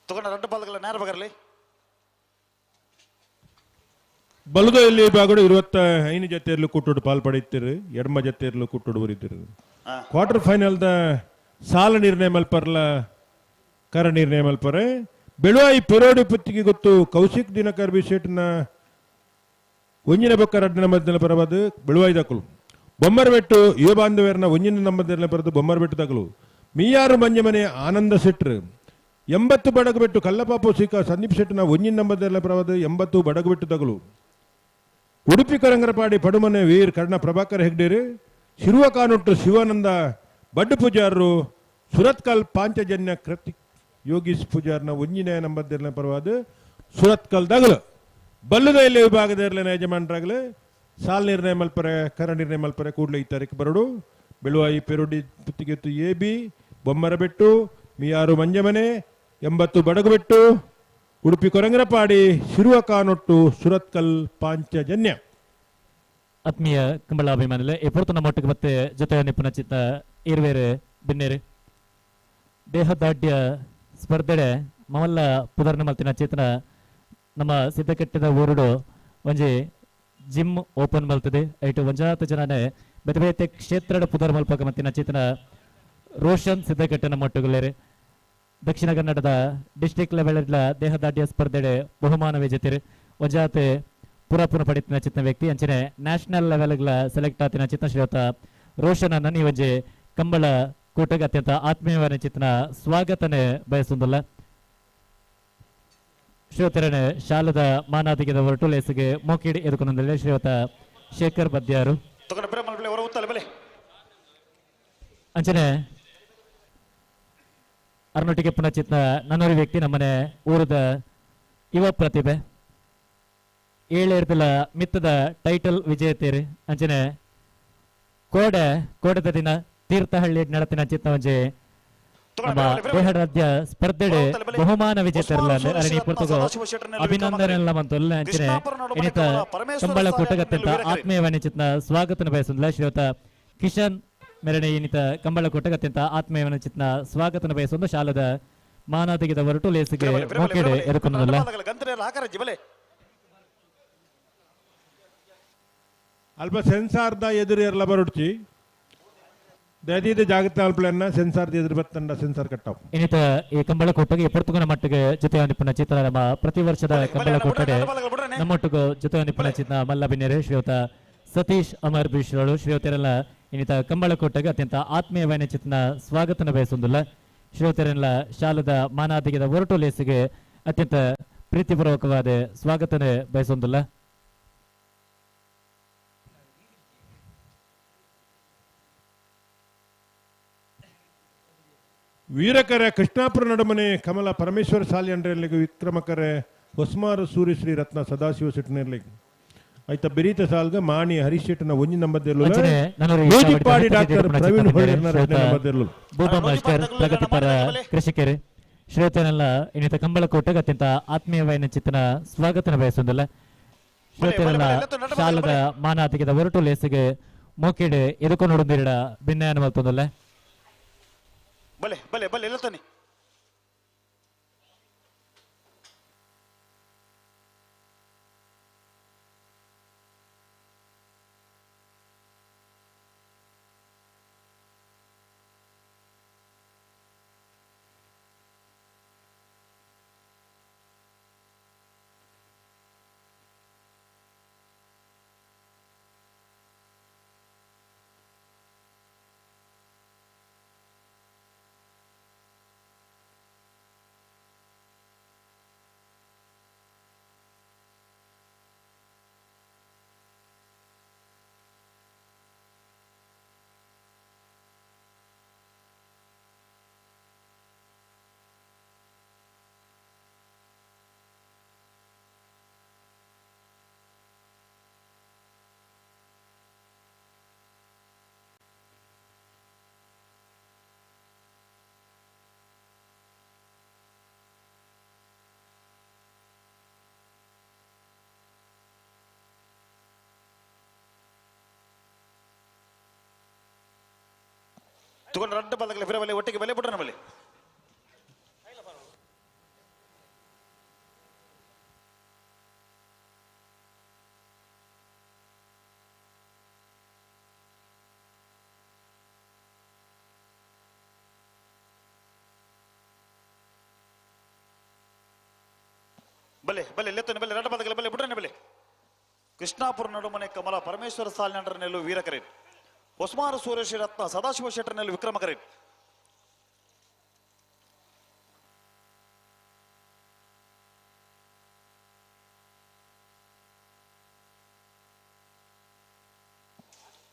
ತಗೊಂಡ ರೆಡ್ ಬಾಲ್ಗಳ ನೇರ ಬಗರ್ಲಿ ಬಲುದಲ್ಲಿ ಬಾಗಡು 25 ಜೊತೆಯಲ್ಲೂ ಕುಟ್ಟುಡು ಪಾಲ್ಪಡಿತೀರಿ ಎಡಮ ಜೊತೆಯಲ್ಲೂ ಕುಟ್ಟುಡು ಬರೀತೀರಿ ಕ್ವಾರ್ಟರ್ ಫೈನಲ್ ದ ಸಾಲ ನಿರ್ಣಯ ಮಲ್ಪರ್ಲ ಕರ ನಿರ್ಣಯ ಮಲ್ಪರೆ ಬೆಳುವಾಯಿ ಪೆರೋಡಿ ಪುತ್ತಿಗೆ ಗೊತ್ತು ಕೌಶಿಕ್ ದಿನಕರ್ ಬಿಶೆಟ್ನ ಒಂಜಿನ ಬೊಕ್ಕ ರಡ್ಡಿನ ಮಧ್ಯೆ ಬರಬಾದು ಬೆಳುವಾಯಿ ದಕ್ಕಲು ಬೊಮ್ಮರಬೆಟ್ಟು ಯುವ ಬಾಂಧವ್ಯರನ್ನ ಒಂಜಿನ ನಮ್ಮದಲ್ಲಿ ಬರೆದು ಬೊಮ್ಮರಬೆಟ್ಟು ತಗಲು ಮೀಯಾರು ಮಂಜಮನೆ ಆನಂದ ಸೆಟ್ರು 80 ಬಡಗು ಬಿಟ್ಟು ಕಲ್ಲಪಾಪು ಸಿಕ್ಕ ಸಂದೀಪ್ ಶೆಟ್ಟಿನ ಒಂಜಿನ ನಂಬರ್ದೆಲ್ಲ ಬರಬಾದು 80 ಬಡಗು ಬಿಟ್ಟು ತಗಲು ಉಡುಪಿ ಕರಂಗರಪಾಡಿ ಪಡುಮನೆ ವೀರ್ ಕರ್ಣ ಪ್ರಭಾಕರ್ ಹೆಗ್ಡೇರಿ ಶಿರುವ ಕಾನುಟ್ಟು ಶಿವಾನಂದ ಬಡ್ಡು ಪೂಜಾರರು ಸುರತ್ಕಲ್ ಪಾಂಚಜನ್ಯ ಕೃತಿ ಯೋಗೀಶ್ ಪೂಜಾರ್ನ ಒಂಜಿನ ನಂಬರ್ದೆಲ್ಲ ಪರವಾದ ಸುರತ್ಕಲ್ ದಗಲು ಬಲ್ಲುದಲ್ಲಿ ವಿಭಾಗದ ಯಜಮಾನರಾಗಲಿ ಸಾಲ್ ನಿರ್ಣಯ ಮಲ್ಪರೆ ಕರ ನಿರ್ಣಯ ಮಲ್ಪರೆ ಕೂಡಲೇ ಈ ತಾರೀಕು ಬರಡು ಬೆಳುವಾಯಿ ಪೆರುಡಿ ಪುತ್ತಿಗೆತ್ತು ಎ ಬಿ ಬೊಮ್ಮರಬೆಟ್ಟು ಮೀಯಾರು ಮಂಜಮನೆ 80 ಬಡಗುಬೆಟ್ಟು ಉಡುಪಿ ಕೊರಂಗರಪಾಡಿ ಶಿರುವ ಕಾನೊಟ್ಟು ಸುರತ್ಕಲ್ ಪಾಂಚಜನ್ಯ ಆತ್ಮೀಯ ಕಂಬಳಾಭಿಮಾನಿಲೆ ಈ ಪುರ್ತನ ಮಟ್ಟಿಗೆ ಮತ್ತೆ ಜೊತೆ ನಿಪುಣ ಚಿತ್ತ ಇರುವೇರು ಬಿನ್ನೇರು ದೇಹದಾಢ್ಯ ಸ್ಪರ್ಧೆಡೆ ಮಮಲ್ಲ ಪುದರ್ನ ಮಲ್ತಿನ ಚೇತನ ನಮ್ಮ ಸಿದ್ಧಕೆಟ್ಟದ ಊರುಡು ಒಂಜಿ ಜಿಮ್ ಓಪನ್ ಮಲ್ತದೆ ಐಟು 1 ಜನನೇ ಬೇತೆ ಬೇತೆ ಕ್ಷೇತ್ರದ ಪುದರ್ ಮಲ್ಪಕ ಮತ್ತಿನ ಚೇತನ ರೋಷನ್ ಸಿದ್ಧಕೆಟ್ಟನ ಮಟ್ಟುಗಳೇರಿ ದಕ್ಷಿಣ ಕನ್ನಡದ ಡಿಸ್ಟ್ರಿಕ್ಟ್ ಲೆವೆಲ್ ದೇಹದಾಢ್ಯ ಸ್ಪರ್ಧೆಡೆ ಬಹುಮಾನ ವಿಜೇತರು ಒಂಜಾತೆ ಪುರಾಪುರ ಪಡಿತಿನ ಚಿತ್ತ ವ್ಯಕ್ತಿ ಅಂಚನೆ ನ್ಯಾಷನಲ್ ಲೆವೆಲ್ ಸೆಲೆಕ್ಟ್ ಆತಿನ ಚಿತ್ತ ಶ್ರೀಯುತ ರೋಷನ್ ಅನ್ನ ನೀವೊಂಜಿ ಕಂಬಳ ಕೂಟಕ್ಕೆ ಅತ್ಯಂತ ಆತ್ಮೀಯವಾದ ಚಿತ್ತನ ಸ್ವಾಗತನೆ ಬಯಸುವುದಿಲ್ಲ ಶ್ರೀಯುತರನೆ ಶಾಲದ ಮಾನಾದಿಗೆದ ಹೊರಟು ಲೇಸಿಗೆ ಮೋಕಿಡಿ ಎದುಕೊಂಡಲ್ಲಿ ಶ್ರೀಯುತ ಶೇಖರ್ ಬದ್ಯಾರು ಅಂಚನೆ ಅರ್ನೊಟ್ಟಿಗೆ ಪುನಃ ಚಿತ್ತ ನನ್ನೂರು ವ್ಯಕ್ತಿ ನಮ್ಮನೆ ಊರದ ಯುವ ಪ್ರತಿಭೆ ಏಳೇರ್ದಲ ಮಿತ್ತದ ಟೈಟಲ್ ವಿಜೇತೇರಿ ಅಂಚನೆ ಕೋಡದ ದಿನ ತೀರ್ಥಹಳ್ಳಿ ನಡತಿನ ಚಿತ್ತ ಒಂಜೆ ನಮ್ಮ ದೇಹರಾಜ್ಯ ಸ್ಪರ್ಧೆಡೆ ಬಹುಮಾನ ವಿಜೇತರಲ್ಲ ಅರಣಿ ಪುರ್ತಗೋ ಅಭಿನಂದನೆ ಎಲ್ಲ ಮಂತಲ್ಲ ಅಂಚನೆ ಕಂಬಳ ಕೂಟಗತ್ಯಂತ ಆತ್ಮೀಯವಾಣಿ ಚಿತ್ತ ಸ್ವಾಗತನ ಬಯಸುದಿಲ್ಲ ಶ್ರೀಯುತ ಕಿಶನ್ ಮೆರವಣಿಗೆ ಇನ್ನಿತ ಕಂಬಳ ಕೊಟ್ಟಗೆ ಅತ್ಯಂತ ಆತ್ಮೀಯವನ್ನು ಚಿತ್ನ ಸ್ವಾಗತನ ಬಯಸೊಂದು ಶಾಲದ ಮಾನ ತೆಗೆದ ಹೊರಟು ಲೇಸಿಗೆ ಮೋಕೆಡೆ ಎದುಕೊಂಡಲ್ಲ ಗಂತರೆಲ್ಲ ಹಾಕರಜ್ಜಿ ಬಲೆ ಅಲ್ಪ ಸೆನ್ಸಾರ್ದ ಎದುರು ಎಲ್ಲ ಬರುಡ್ಚಿ ದಯದೀದ ಜಾಗೃತ ಅಲ್ಪಳನ್ನ ಸೆನ್ಸಾರ್ದ ಎದುರು ಬತ್ತಂಡ ಸೆನ್ಸಾರ್ ಕಟ್ಟಾವ್ ಇನ್ನಿತ ಈ ಕಂಬಳ ಕೊಟ್ಟಗೆ ಪುರ್ತುಗನ ಮಟ್ಟಿಗೆ ಜೊತೆ ನಿಪುಣ ಚಿತ್ರ ನಮ್ಮ ಪ್ರತಿ ವರ್ಷದ ಕಂಬಳ ಕೊಟ್ಟಡೆ ನಮ್ಮೊಟ್ಟಿಗೂ ಜೊತೆ ನಿಪುಣ ಚಿತ್ರ ಮಲ್ಲ ಬಿನ್ನೆರೆ ಶ್ರೀಯುತ ಸತೀಶ್ ಅಮರ್ ಬಿಶ್ರಳು ಶ್ರೀಯುತರೆಲ್ಲ ಇನ್ನಿತ ಕಂಬಳ ಕೊಟ್ಟಗೆ ಅತ್ಯಂತ ಆತ್ಮೀಯವಾದ ಚಿತ್ನ ಸ್ವಾಗತನ ಬಯಸೊಂದಿಲ್ಲ ಶ್ರೀಯುತರೆಲ್ಲ ಶಾಲದ ಮಾನಾದಿಗೆದ ಹೊರಟು ಲೇಸಿಗೆ ಅತ್ಯಂತ ಪ್ರೀತಿಪೂರ್ವಕವಾದ ಸ್ವಾಗತನ ಬಯಸೊಂದಿಲ್ಲ ವೀರಕರೆ ಕೃಷ್ಣಾಪುರ ನಡುಮನೆ ಕಮಲ ಪರಮೇಶ್ವರ ಸಾಲಿಯಂಡ್ರೆಲ್ಲಿಗೆ ವಿಕ್ರಮಕರೆ ಹೊಸ್ಮಾರು ಸೂರ್ಯ ಶ್ರೀ ರತ್ನ ಸದಾಶಿವ ಶೆಟ್ಟನೇರ್ಲಿಗೆ ಆಯ್ತ ಬೆರೀತ ಸಾಲ್ಗ ಮಾಣಿ ಹರೀಶ್ ಶೆಟ್ಟನ ಒಂಜಿ ನಂಬರ್ದೆಲ್ಲು ಲೋಜಿಪಾಡಿ ಡಾಕ್ಟರ್ ಪ್ರವೀಣ್ ಹೊಳೆರ್ನ ಎರಡನೇ ನಂಬರ್ದೆಲ್ಲು ಭೂಪಾ ಮಾಸ್ಟರ್ ಪ್ರಗತಿಪರ ಕೃಷಿಕರು ಶ್ರೋತನೆಲ್ಲ ಇನ್ನಿತ ಕಂಬಳ ಕೊಟ್ಟಗೆ ಅತ್ಯಂತ ಆತ್ಮೀಯವಾದ ಚಿತ್ತನ ಸ್ವಾಗತನ ಬಯಸೊಂದಿಲ್ಲ ಶ್ರೋತರೆಲ್ಲ ಶಾಲದ ಮಾನ ತೆಗೆದ ಹೊರಟು ಲೇಸಿಗೆ ಮೋಕೆಡೆ ಎದುಕೊಂಡು ನೋಡಿದಿರಡ ಭಿನ್ನಯನ ಮಲ್ತೊಂದಲ್ಲ ಬಲೆ ಬಲೆ ಬಲೆ ಎಲ್ಲ ತಾನೆ ತಗೊಂಡು ರಡ್ಡ ಬಲಗಲೆ ಫಿರ ಬಲೆ ಒಟ್ಟಿಗೆ ಬಲೆ ಬಿಟ್ರೆ ಬಲೆ ಬಲೆ ಬಲೆ ಲೆತ್ತನೆ ಬಲೆ ರಡ್ಡ ಬಲಗಲೆ ಬಲೆ ಬಿಟ್ರೆ ಬಲೆ ಕೃಷ್ಣಾಪುರ ನಡುಮನೆ ಕಮಲ ಪರಮೇಶ್ವರ ಸಾಲಿನಂಡ್ರ ನೆಲ್ಲು ವೀರಕರೆ ಹೊಸ್ಮಾರು ಸೂರ್ಯಶ್ರೀ ರತ್ನ ಸದಾಶಿವ ಶೆಟ್ಟರ್ನಲ್ಲಿ ವಿಕ್ರಮಕರೆ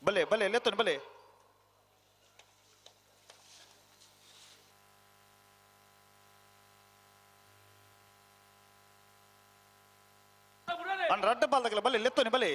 ಬಲೆ ಬಲೆ ಲೆತ್ತನೆ ಬಲೆ ಅನ್ ರಡ್ಡ ಬಾಲ್ದಾಗಲ ಬಲೆ ಲೆತ್ತನೆ ಬಲೆ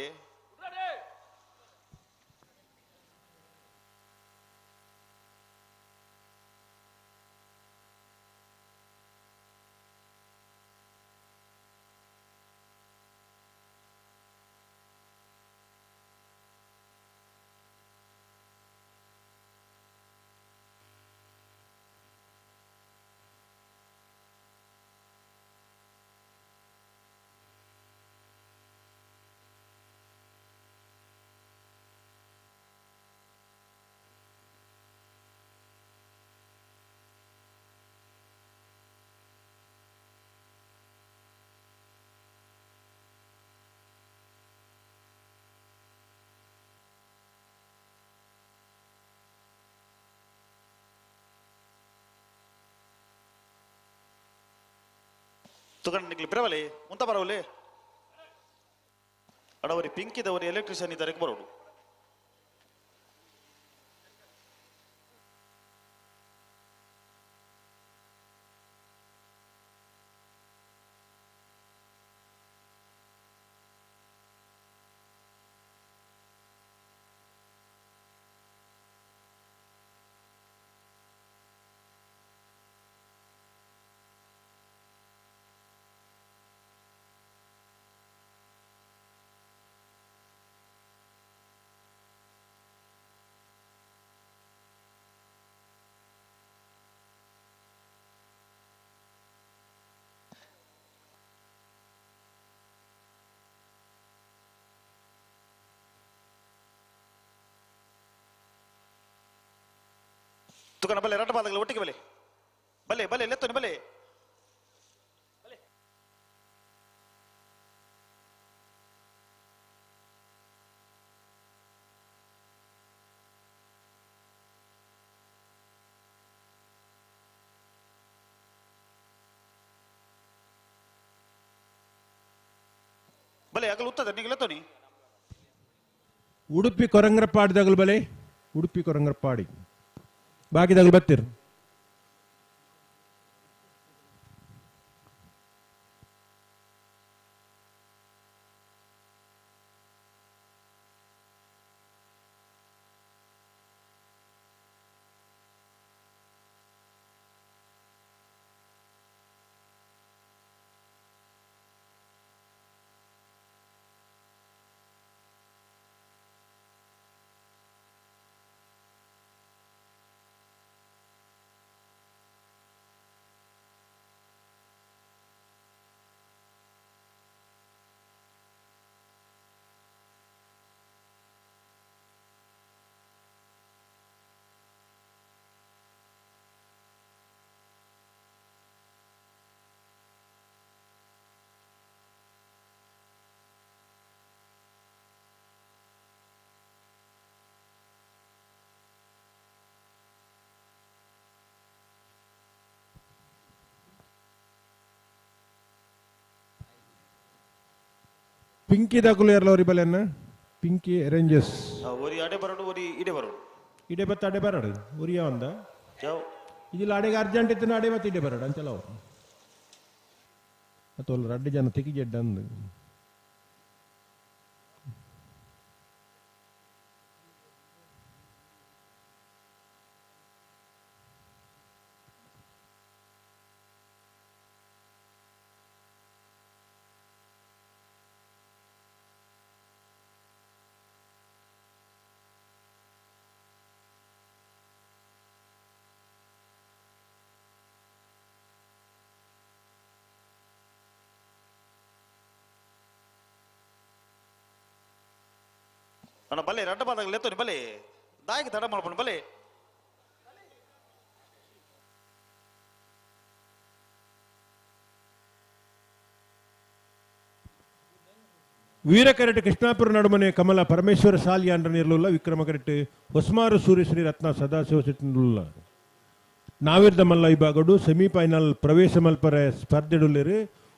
ತಗೊಂಡು ನಿಗ್ಲಿ ಬಿರವಲೆ ಮುಂತ ಬರವಲೆ ಅಡವರಿ ಪಿಂಕಿದವರಿ ಎಲೆಕ್ಟ್ರಿಷಿಯನ್ ಇದ್ದಾರೆ ಬರೋಡು ತುಕನ ಬಲೆ ಎರಡು ಪಾದಗಳು ಒಟ್ಟಿಗೆ ಬಲೆ ಬಲೆ ಬಲೆ ಲೆತ್ತನೆ ಬಲೆ ಬಲೆ ಆಗಲು ಉತ್ತದ ನಿಂಗೆ ಲೆತ್ತೋನಿ ಉಡುಪಿ ಕೊರಂಗ್ರಪಾಡಿದಾಗಲು ಬಲೆ ಉಡುಪಿ ಕೊರಂಗ್ರಪಾಡಿ ಬಾಕಿದಾಗಲು ಬತ್ತಿರು ಪಿಂಕಿ ದಾಖಲು ಯಾರಲ್ಲ ಅವ್ರಿ ಬಲೆಯನ್ನ ಪಿಂಕಿ ಅರೇಂಜಸ್ ಒರಿ ಅಡೆ ಬರೋಡು ಒರಿ ಇಡೆ ಬರೋಡು ಇಡೆ ಬತ್ತ ಅಡೆ ಬರಡು ಉರಿಯ ಒಂದ ಯಾವ ಇದಿಲ್ಲ ಅಡೆಗೆ ಅರ್ಜೆಂಟ್ ಇತ್ತು ಅಡೆ ಮತ್ತೆ ಇಡೆ ಬರಡು ಅಂಚಲ ಅವ್ರು ಅಥವಾ ರಡ್ಡು ಜನ ತೆಗಿ ಜಡ್ಡ ಅಂದು ಅಣ್ಣ ಬಲೆ ಎರಡು ಪಾದಗಳು ಲೆತ್ತೋನಿ ಬಲೆ ದಾಯಿಗೆ ತಡ ಮಾಡ್ಕೊಂಡು ಬಲೆ ವೀರಕರೆಟ್ ಕೃಷ್ಣಾಪುರ ನಡುಮನೆ ಕಮಲ ಪರಮೇಶ್ವರ ಸಾಲಿಯಾಂಡ್ರ ನಿರ್ಲುಲ್ಲ ವಿಕ್ರಮಕರೆಟ್ ಹೊಸ್ಮಾರು ಸೂರ್ಯಶ್ರೀ ರತ್ನ ಸದಾಶಿವ ಸಿಟ್ನುಲ್ಲ ನಾವಿರ್ದ ಮಲ್ಲ ವಿಭಾಗಡು ಸೆಮಿಫೈನಲ್ ಪ್ರವೇಶ ಮಲ್ಪರ ಸ್ಪರ್ಧೆಡುಲ್ಲೇರು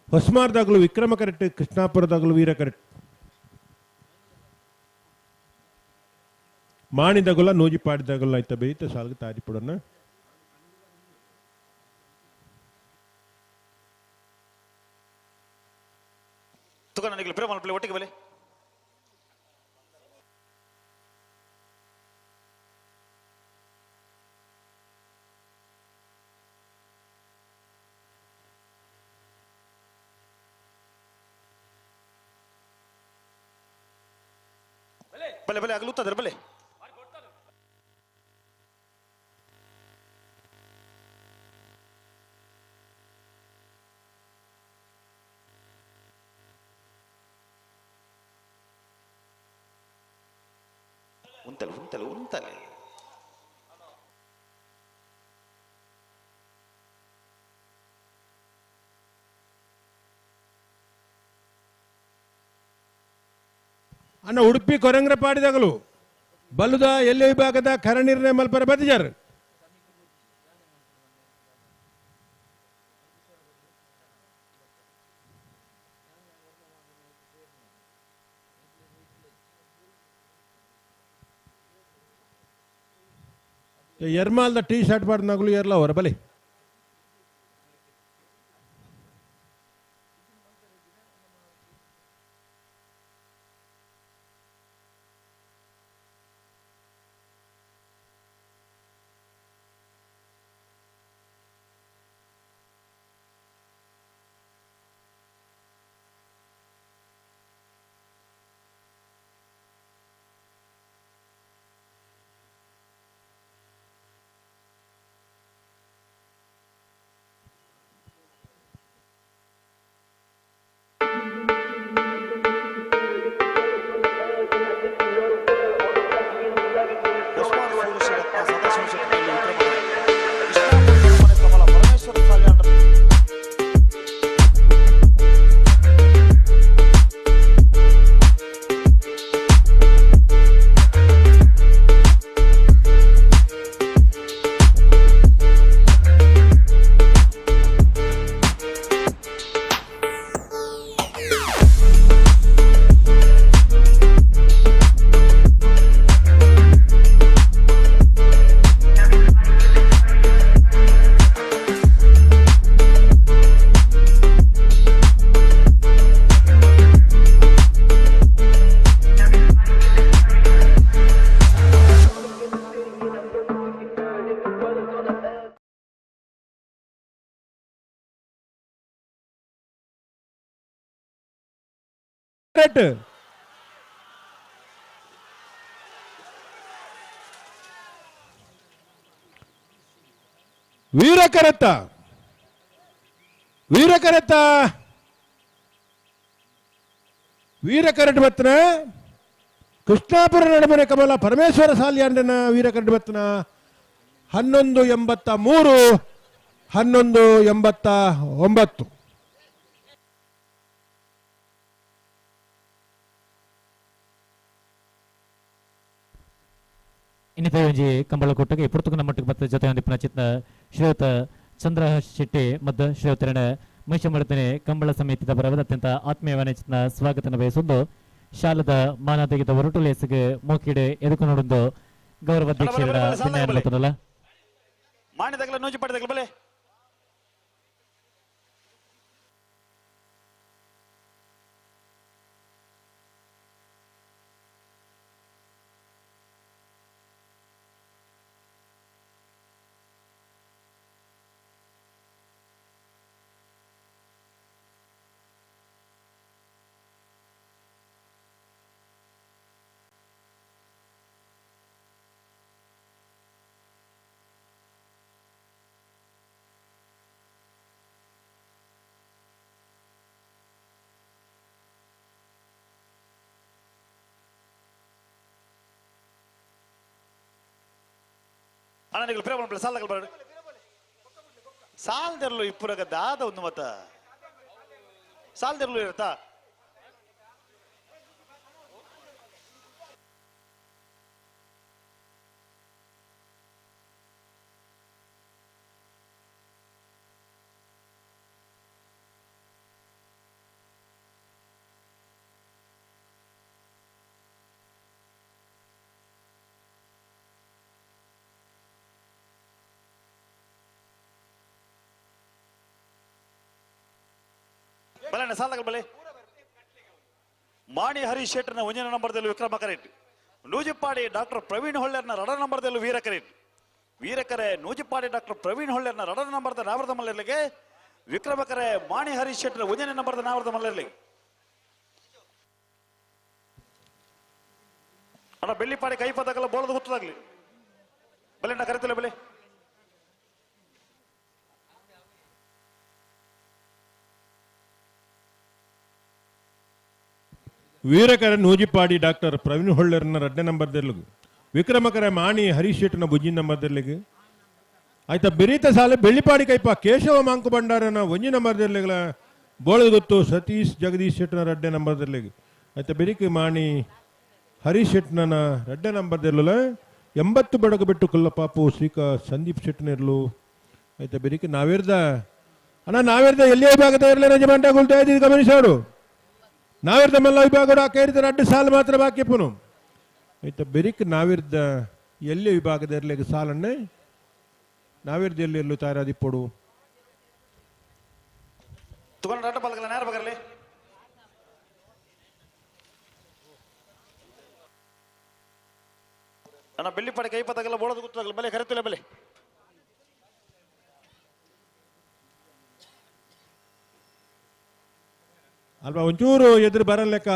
ಹೊಸ್ಮಾರ್ದಾಗಲು ವಿಕ್ರಮಕರೆಟ್ ಕೃಷ್ಣಾಪುರದಾಗಲು ವೀರಕರೆಟ್ ಮಾಣಿದಾಗಲ್ಲ ನೂಜಿಪಾಡಿದಾಗಲ್ಲ ಆಯ್ತ ಬೇಯಿತ ಸಾಲ್ಗೆ ತಾರಿಪುಡನ್ನ ತುಕ ನನಗೆ ಪ್ರೇಮ ಪ್ಲೇ ಒಟ್ಟಿಗೆ ಬಲೆ ಬಲೆ ಬಲೆ ಆಗಲುತ್ತದೆ ಬಲೆ ಉಂತಲೆ ಉಂತಲೆ ಉಂತಲೆ ಅಣ್ಣ ಉಡುಪಿ ಕೊರಂಗ್ರಪಾಡಿದಾಗಲು ಬಲುದ ಎಲ್ಲೆ ವಿಭಾಗದ ಕರನಿರ್ಣಯ ಮಲ್ಪರ ಬದಿಜಾರ್ ಎರ್ಮಾಲ್ದ ಟೀ ಶರ್ಟ್ ಪಾಡ್ನಾಗಲು ಏರ್ಲ ಅವರ ಬಲೆ ಕರೆಕ್ಟ್. ವೀರಕರತ್ತ ವೀರಕರತ್ತ ವೀರಕರಟ್ ಬತ್ತನ ಕೃಷ್ಣಾಪುರ ನಡುಮನೆ ಕಮಲ ಪರಮೇಶ್ವರ ಸಾಲ್ಯಾಂಡನ ವೀರಕರಟ್ ಬತ್ತನ 11:83 11:89. ಇನ್ನಿತ ಒಂಜಿ ಕಂಬಳ ಕೊಟ್ಟಗೆ ಪುರ್ತುಕು ನಮ್ಮಟ್ಟಿಗೆ ಮತ್ತೆ ಜೊತೆ ಒಂದಿಪ್ಪನ ಚಿತ್ನ ಶ್ರೀಯುತ ಚಂದ್ರ ಶೆಟ್ಟಿ ಮತ್ತು ಶ್ರೀಯುತರಣ ಮಹಿಷ ಮಾಡ್ತಾನೆ ಕಂಬಳ ಸಮಿತಿದ ಬರವದ ಅತ್ಯಂತ ಆತ್ಮೀಯವಾದ ಚಿತ್ನ ಸ್ವಾಗತನ ಬಯಸುವುದು ಶಾಲದ ಮಾನತೆಗಿದ ಹೊರಟು ಲೇಸಿಗೆ ಮೋಕಿಡೆ ಎದುಕು ನೋಡೊಂದು ಗೌರವ ಅಧ್ಯಕ್ಷರ ಭಿನ್ನ ಮಾಣಿದಾಗಲ ನೂಜಿ ಪಡೆದಾಗಲ ಬಲೆ ಅಣ್ಣ ಪ್ರೇಮ ಸಾಲಗಳು ಬರ ಸಾಲದಿರಲು ಇಪ್ಪುರಗ ದಾದ ಒಂದು ಮತ ಸಾಲದಿರಲು ಇರತ್ತಾ ಬಲೆ ಸಾಲಗಳು ಬಲೆ ಮಾಣಿ ಹರೀಶ್ ಶೆಟ್ಟರ್ನ 1ನೇ ನಂಬರ್ದಲ್ಲಿ ವಿಕ್ರಮ ಕರೆಟ್ ನೂಜಿಪ್ಪಾಡಿ ಡಾಕ್ಟರ್ ಪ್ರವೀಣ್ ಹೊಳ್ಳೆರ್ನ 2ನೇ ನಂಬರ್ದಲ್ಲಿ ವೀರ ಕರೆಟ್ ವೀರಕರೆ ನೂಜಿಪ್ಪಾಡಿ ಡಾಕ್ಟರ್ ಪ್ರವೀಣ್ ಹೊಳ್ಳೆರ್ನ 2ನೇ ನಂಬರ್ದ ನಾವರದ ಮಲ್ಲರ್ಲಿಗೆ ವಿಕ್ರಮ ಕರೆ ಮಾಣಿ ಹರೀಶ್ ಶೆಟ್ಟರ್ 1ನೇ ನಂಬರ್ದ ನಾವರದ ಮಲ್ಲರ್ಲಿಗೆ ಅಣ್ಣ ಬೆಳ್ಳಿಪಾಡಿ ಕೈಪದಾಗಲ್ಲ ಬೋಳದ ಹುತ್ತದಾಗ್ಲಿ ಬಲೆ ನಾ ಕರೆತಿಲ್ಲ ಬಲೆ ವೀರಕರ ನೂಜಿಪಾಡಿ ಡಾಕ್ಟರ್ ಪ್ರವೀಣ್ ಹೊಳ್ಳೆರ್ನ 2ನೇ ನಂಬರ್ದಲ್ಲಿಗೆ ವಿಕ್ರಮಕರ ಮಾಣಿ ಹರೀಶ್ ಶೆಟ್ಟನ 1ನೇ ನಂಬರ್ದಲ್ಲಿಗೆ ಆಯ್ತಾ ಬೆರೀತ ಸಾಲೆ ಬೆಳ್ಳಿಪಾಡಿ ಕೈಪ ಕೇಶವ ಮಾಂಕು ಭಂಡಾರನ 1ನೇ ನಂಬರ್ದಲ್ಲಿಗಳ ಬೋಳದ ಗೊತ್ತು ಸತೀಶ್ ಜಗದೀಶ್ ಶೆಟ್ಟನ 2ನೇ ನಂಬರ್ದಲ್ಲಿಗೆ ಆಯ್ತಾ ಬೆರಿಕೆ ಮಾಣಿ ಹರೀಶ್ ಶೆಟ್ಟನ 2ನೇ ನಂಬರ್ದಲ್ಲ 80 ಬಡಗ ಬಿಟ್ಟು ಕೊಲ್ಲಪಾಪು ಶ್ರೀಕಾ ಸಂದೀಪ್ ಶೆಟ್ಟನಿರ್ಲು ಆಯ್ತಾ ಬೆರಿಕೆ ನಾವೇರ್ದ ಎಲ್ಲಿಯ ವಿಭಾಗದ ಇರಲಿ ರಜೆ ಬಂಟಾಗೊಳ್ತಾ ಇದ್ದೀವಿ ಗಮನಿಸೋರು ನಾವಿರ್ದ ಮೆಲ್ಲ ವಿಭಾಗ ಕೇಳಿದ 2 ಸಾಲು ಮಾತ್ರ ಬಾಕಿ ಪುನು ಆಯ್ತಾ ಬೆರಿಕ್ ನಾವಿರ್ದ ಎಲ್ಲಿ ವಿಭಾಗದ ಇರಲಿಕ್ಕೆ ಸಾಲನ್ನೇ ನಾವಿರ್ದ ಎಲ್ಲಿ ಎಲ್ಲೂ ತಾರಾದಿಪ್ಪಡು ತುಗೊಂಡ ರಟ್ಟ ಪಲ್ಕಲ ನೇರ ಬಗರ್ಲಿ ಅಣ್ಣ ಬೆಳ್ಳಿಪಾಡಿ ಕೈಪದಾಗಲ್ಲ ಬೋಳದ ಗುತ್ತಾಗಲ್ಲ ಬಲೆ ಕರೆತಿಲ್ಲ ಬಲೆ ಅಲ್ವಾ ಒಂಚೂರು ಎದುರು ಬರಲೆಕ್ಕ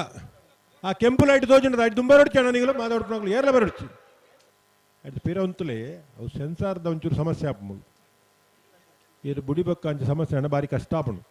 ಆ ಕೆಂಪು ಲೈಟ್ ತೋಜನ ಅದು ತುಂಬ ಹೊಡ್ಚ ನನಗೆ ಮಾತಾಡ್ಕೊಂಡು ಏರ್ಲ ಬರಡ್ಚಿ ಅದು ಪೀರ ಒಂತಲೇ ಅವು ಸೆನ್ಸಾರ್ದ ಒಂಚೂರು ಸಮಸ್ಯೆ ಆಪು ಇದು ಬುಡಿಬಕ್ಕ ಅಂಚ ಸಮಸ್ಯೆ ಅಣ್ಣ ಭಾರಿ ಕಷ್ಟ ಆಪಣು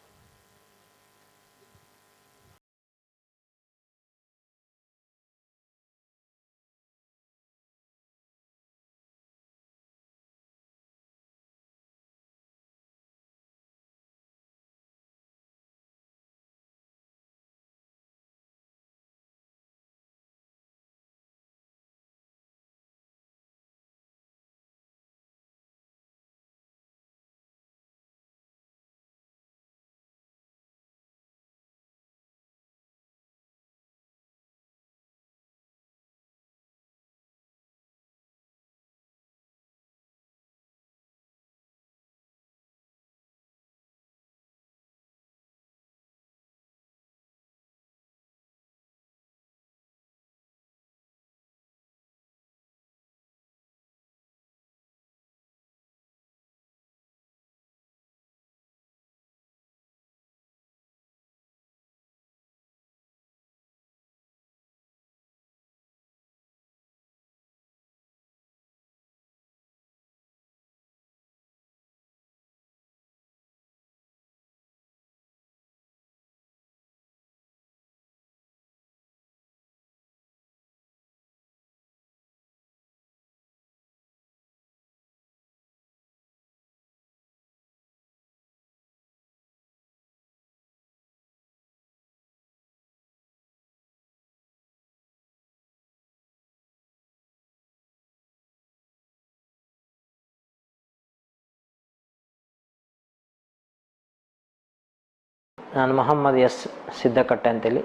ನಾನು ಮೊಹಮ್ಮದ್ ಎಸ್ ಸಿದ್ದಕಟ್ಟೆ ಅಂತೇಳಿ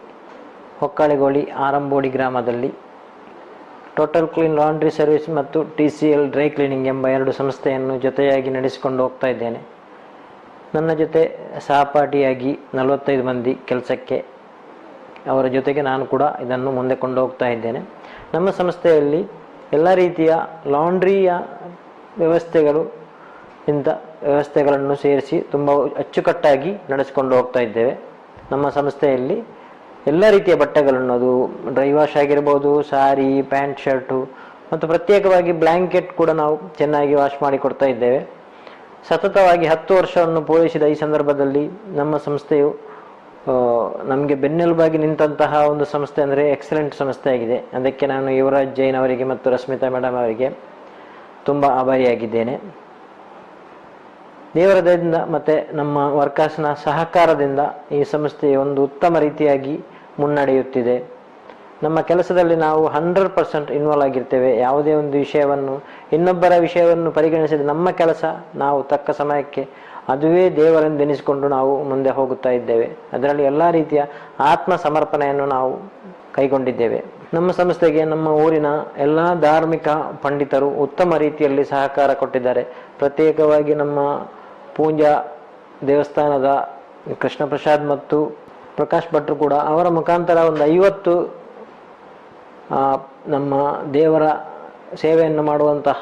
ಹೊಕ್ಕಳಿಗೋಳಿ ಆರಂಬೋಡಿ ಗ್ರಾಮದಲ್ಲಿ ಟೋಟಲ್ ಕ್ಲೀನ್ ಲಾಂಡ್ರಿ ಸರ್ವಿಸ್ ಮತ್ತು TCL ಡ್ರೈ ಕ್ಲೀನಿಂಗ್ ಎಂಬ 2 ಸಂಸ್ಥೆಯನ್ನು ಜೊತೆಯಾಗಿ ನಡೆಸಿಕೊಂಡು ಹೋಗ್ತಾ ಇದ್ದೇನೆ. ನನ್ನ ಜೊತೆ ಸಹಪಾಠಿಯಾಗಿ 45 ಮಂದಿ ಕೆಲಸಕ್ಕೆ, ಅವರ ಜೊತೆಗೆ ನಾನು ಕೂಡ ಇದನ್ನು ಮುಂದೆ ಕೊಂಡು ಹೋಗ್ತಾ ಇದ್ದೇನೆ. ನಮ್ಮ ಸಂಸ್ಥೆಯಲ್ಲಿ ಎಲ್ಲ ರೀತಿಯ ಲಾಂಡ್ರಿಯ ವ್ಯವಸ್ಥೆಗಳನ್ನು ಸೇರಿಸಿ ತುಂಬ ಅಚ್ಚುಕಟ್ಟಾಗಿ ನಡೆಸಿಕೊಂಡು ಹೋಗ್ತಾ ಇದ್ದೇವೆ. ನಮ್ಮ ಸಂಸ್ಥೆಯಲ್ಲಿ ಎಲ್ಲ ರೀತಿಯ ಬಟ್ಟೆಗಳನ್ನು, ಅದು ಡ್ರೈ ವಾಶ್ ಆಗಿರ್ಬೋದು, ಸಾರಿ, ಪ್ಯಾಂಟ್, ಶರ್ಟು ಮತ್ತು ಪ್ರತ್ಯೇಕವಾಗಿ ಬ್ಲ್ಯಾಂಕೆಟ್ ಕೂಡ ನಾವು ಚೆನ್ನಾಗಿ ವಾಶ್ ಮಾಡಿ ಕೊಡ್ತಾ ಇದ್ದೇವೆ. ಸತತವಾಗಿ 10 ವರ್ಷವನ್ನು ಪೂರೈಸಿದ ಈ ಸಂದರ್ಭದಲ್ಲಿ ನಮ್ಮ ಸಂಸ್ಥೆಯು ನಮಗೆ ಬೆನ್ನೆಲುಬಾಗಿ ನಿಂತಹ ಒಂದು ಸಂಸ್ಥೆ ಅಂದರೆ ಎಕ್ಸಲೆಂಟ್ ಸಂಸ್ಥೆ ಆಗಿದೆ. ಅದಕ್ಕೆ ನಾನು ಯುವರಾಜ್ ಜೈನ್ ಅವರಿಗೆ ಮತ್ತು ರಶ್ಮಿತಾ ಮೇಡಮ್ ಅವರಿಗೆ ತುಂಬ ಆಭಾರಿಯಾಗಿದ್ದೇನೆ. ದೇವರ ದಯದಿಂದ ಮತ್ತು ನಮ್ಮ ವರ್ಕರ್ಸ್ನ ಸಹಕಾರದಿಂದ ಈ ಸಂಸ್ಥೆ ಒಂದು ಉತ್ತಮ ರೀತಿಯಾಗಿ ಮುನ್ನಡೆಯುತ್ತಿದೆ. ನಮ್ಮ ಕೆಲಸದಲ್ಲಿ ನಾವು 100% ಇನ್ವಾಲ್ವ್ ಆಗಿರ್ತೇವೆ. ಯಾವುದೇ ಒಂದು ವಿಷಯವನ್ನು, ಇನ್ನೊಬ್ಬರ ವಿಷಯವನ್ನು ಪರಿಗಣಿಸಿದ ನಮ್ಮ ಕೆಲಸ ನಾವು ತಕ್ಕ ಸಮಯಕ್ಕೆ ಅದುವೇ ದೇವರೆಂದೆನಿಸಿಕೊಂಡು ನಾವು ಮುಂದೆ ಹೋಗುತ್ತಾ ಇದ್ದೇವೆ. ಅದರಲ್ಲಿ ಎಲ್ಲ ರೀತಿಯ ಆತ್ಮ ಸಮರ್ಪಣೆಯನ್ನು ನಾವು ಕೈಗೊಂಡಿದ್ದೇವೆ. ನಮ್ಮ ಸಂಸ್ಥೆಗೆ ನಮ್ಮ ಊರಿನ ಎಲ್ಲ ಧಾರ್ಮಿಕ ಪಂಡಿತರು ಉತ್ತಮ ರೀತಿಯಲ್ಲಿ ಸಹಕಾರ ಕೊಟ್ಟಿದ್ದಾರೆ. ಪ್ರತ್ಯೇಕವಾಗಿ ನಮ್ಮ ಪೂಂಜಾ ದೇವಸ್ಥಾನದ ಕೃಷ್ಣ ಪ್ರಸಾದ್ ಮತ್ತು ಪ್ರಕಾಶ್ ಭಟ್ರು ಕೂಡ ಅವರ ಮುಖಾಂತರ ಒಂದು 50 ನಮ್ಮ ದೇವರ ಸೇವೆಯನ್ನು ಮಾಡುವಂತಹ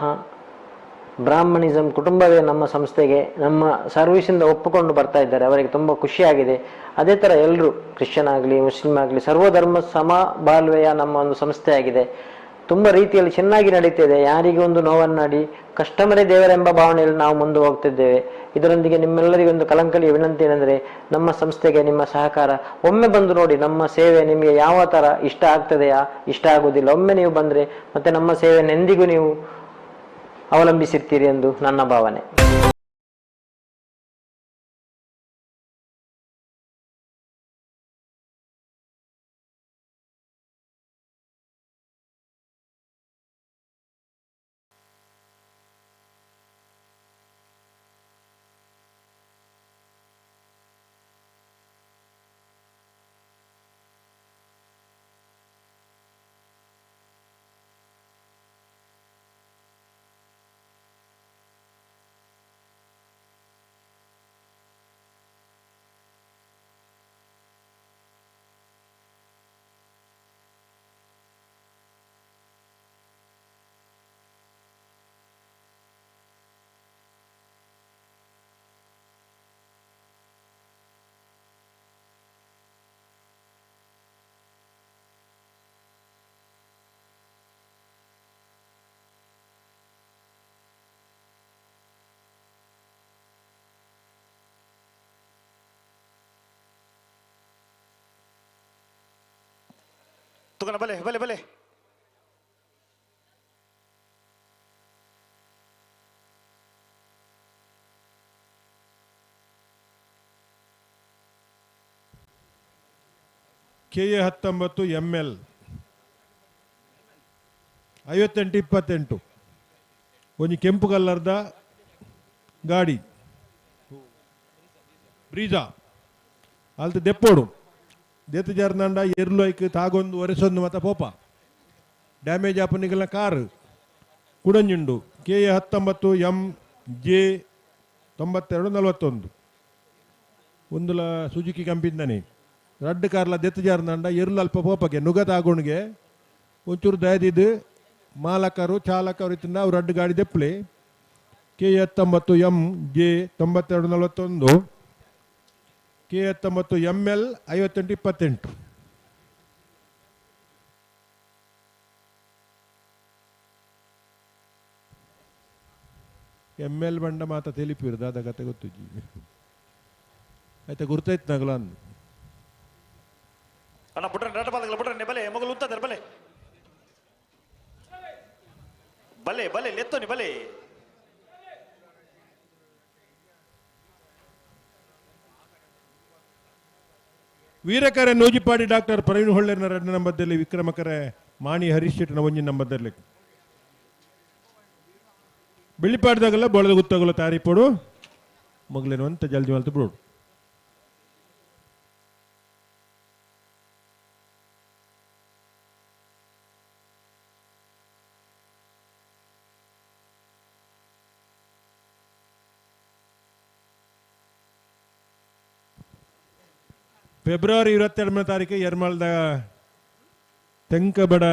ಬ್ರಾಹ್ಮಣಿಸಮ್ ಕುಟುಂಬವೇ ನಮ್ಮ ಸಂಸ್ಥೆಗೆ ನಮ್ಮ ಸರ್ವಿಸಿಂದ ಒಪ್ಪಿಕೊಂಡು ಬರ್ತಾ ಇದ್ದಾರೆ. ಅವರಿಗೆ ತುಂಬ ಖುಷಿಯಾಗಿದೆ. ಅದೇ ಥರ ಎಲ್ಲರೂ, ಕ್ರಿಶ್ಚಿಯನ್ ಆಗಲಿ ಮುಸ್ಲಿಂ ಆಗಲಿ, ಸರ್ವಧರ್ಮ ಸಮಬಾಳ್ವೆಯ ನಮ್ಮ ಒಂದು ಸಂಸ್ಥೆ ಆಗಿದೆ. ತುಂಬ ರೀತಿಯಲ್ಲಿ ಚೆನ್ನಾಗಿ ನಡೀತಿದೆ. ಯಾರಿಗೆ ಒಂದು ನೋವನ್ನಾಡಿ ಕಸ್ಟಮರೇ ದೇವರೆಂಬ ಭಾವನೆಯಲ್ಲಿ ನಾವು ಮುಂದೆ ಹೋಗ್ತಿದ್ದೇವೆ. ಇದರೊಂದಿಗೆ ನಿಮ್ಮೆಲ್ಲರಿಗೂ ಒಂದು ಕಳಂಕಳಿಯ ವಿನಂತಿ ಏನೆಂದರೆ, ನಮ್ಮ ಸಂಸ್ಥೆಗೆ ನಿಮ್ಮ ಸಹಕಾರ ಒಮ್ಮೆ ಬಂದು ನೋಡಿ. ನಮ್ಮ ಸೇವೆ ನಿಮಗೆ ಯಾವ ಥರ ಇಷ್ಟ ಆಗ್ತದೆಯಾ, ಇಷ್ಟ ಆಗುವುದಿಲ್ಲ, ಒಮ್ಮೆ ನೀವು ಬಂದರೆ ಮತ್ತೆ ನಮ್ಮ ಸೇವೆಯನ್ನು ಎಂದಿಗೂ ನೀವು ಅವಲಂಬಿಸಿರ್ತೀರಿ ಎಂದು ನನ್ನ ಭಾವನೆ. ತುಗನ ಬಲೆ ಬಲೆ ಬಲೆ KA 19 ML 5828 ಒಂದು ಕೆಂಪು ಕಲರ್ದ ಗಾಡಿ ಬ್ರೀಜಾ ಅಲ್ತ ದೆಪ್ಪೋಡು ದೇತು ಜರ್ನಂಡ ಎರ್ಲು ಐಕ್ ತಾಗೊಂದು ಒರೆಸೊಂದು ಮತ ಪೋಪ ಡ್ಯಾಮೇಜ್ ಆಪನಿಗಳ ಕಾರ್ ಕುಡಂಜುಂಡು KA 19 MJ 9241 ಒಂದುಲ ಸುಜುಕಿ ಕಂಪಿಂದನೆ ರಡ್ಡ್ ಕಾರ್ಲ ದೆತ್ತು ಜಾರ್ನಂಡ ಎರ್ಲು ಅಲ್ಪ ಪೋಪಗೆ ನುಗ ತಾಗೊಂಡ್ಗೆ ಒಂಚೂರು ದಯದಿದ್ದು ಮಾಲಕರು ಚಾಲಕರು ಇತ್ತಿಂದ ಅವ್ರು ರಡ್ಡ್ ಗಾಡಿ ದೆಪ್ಪಲೆ KA 19 MJ 9241 KA 19 ML 5828 ML ಬಂಡ ಮಾತ ತಿಳಿಪಿರು ಅದ ಕತೆ ಗೊತ್ತುಜ್ಜಿ ಆಯ್ತಾ ಗುರ್ತೈತ್ ನಗಲ ಅಂದು ಅಣ್ಣ ಬಿಟ್ರೆ ನಟ ಬಾಲಗಲ ಬಿಟ್ರೆ ಬಲೆ ಮಗಲು ಉತ್ತದರ್ ಬಲೆ ಬಲೆ ಬಲೆ ಲೆತ್ತೋನಿ ಬಲೆ ವೀರಕರೆ ನೂಜಿಪಾಡಿ ಡಾಕ್ಟರ್ ಪ್ರವೀಣ್ ಹೊಳ್ಳೆರ್ನ 2 ನಂಬರ್ದಲ್ಲಿ ವಿಕ್ರಮಕರೆ ಮಾಣಿ ಹರೀಶ್ ಶೆಟ್ಟಿನ 1 ನಂಬರ್ದಲ್ಲಿ ಬೆಳ್ಳಿಪಾಡ್ದಾಗಲ್ಲ ಬೋಳದ ಗುತ್ತಾಗಲ್ಲ ತಾರಿಪೋಡು ಮಗ್ಲೇನು ಅಂತ ಜಲ್ದಿ ಮಲ್ತು ಬಿಡೋಡು ಫೆಬ್ರವರಿ 22ನೇ ತಾರೀಕು ಎರ್ಮಾಳ್ದ ತೆಂಕಬಡ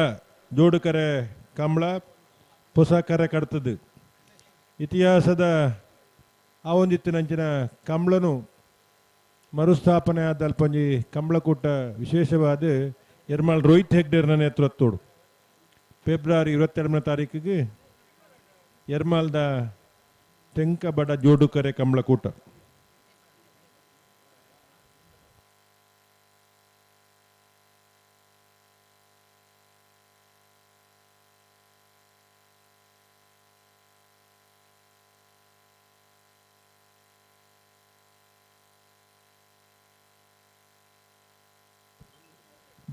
ಜೋಡುಕರೆ ಕಂಬಳ ಹೊಸ ಕರೆ ಕಡ್ತದ್ದು ಇತಿಹಾಸದ ಆ ಒಂದಿತ್ತಿನಂಚಿನ ಕಂಬಳನು ಮರುಸ್ಥಾಪನೆ ಆದ ಅಲ್ಪಂಜಿ ಕಂಬಳಕೂಟ ವಿಶೇಷವಾದ ಎರ್ಮಾಳ್ ರೋಹಿತ್ ಹೆಗ್ಡೇರ್ನ ನೇತೃತ್ವಡು ಫೆಬ್ರವರಿ 22ನೇ ತಾರೀಕಿಗೆ ಎರ್ಮಾಳ್ದ ತೆಂಕಬಡ ಜೋಡುಕರೆ ಕಂಬಳಕೂಟ.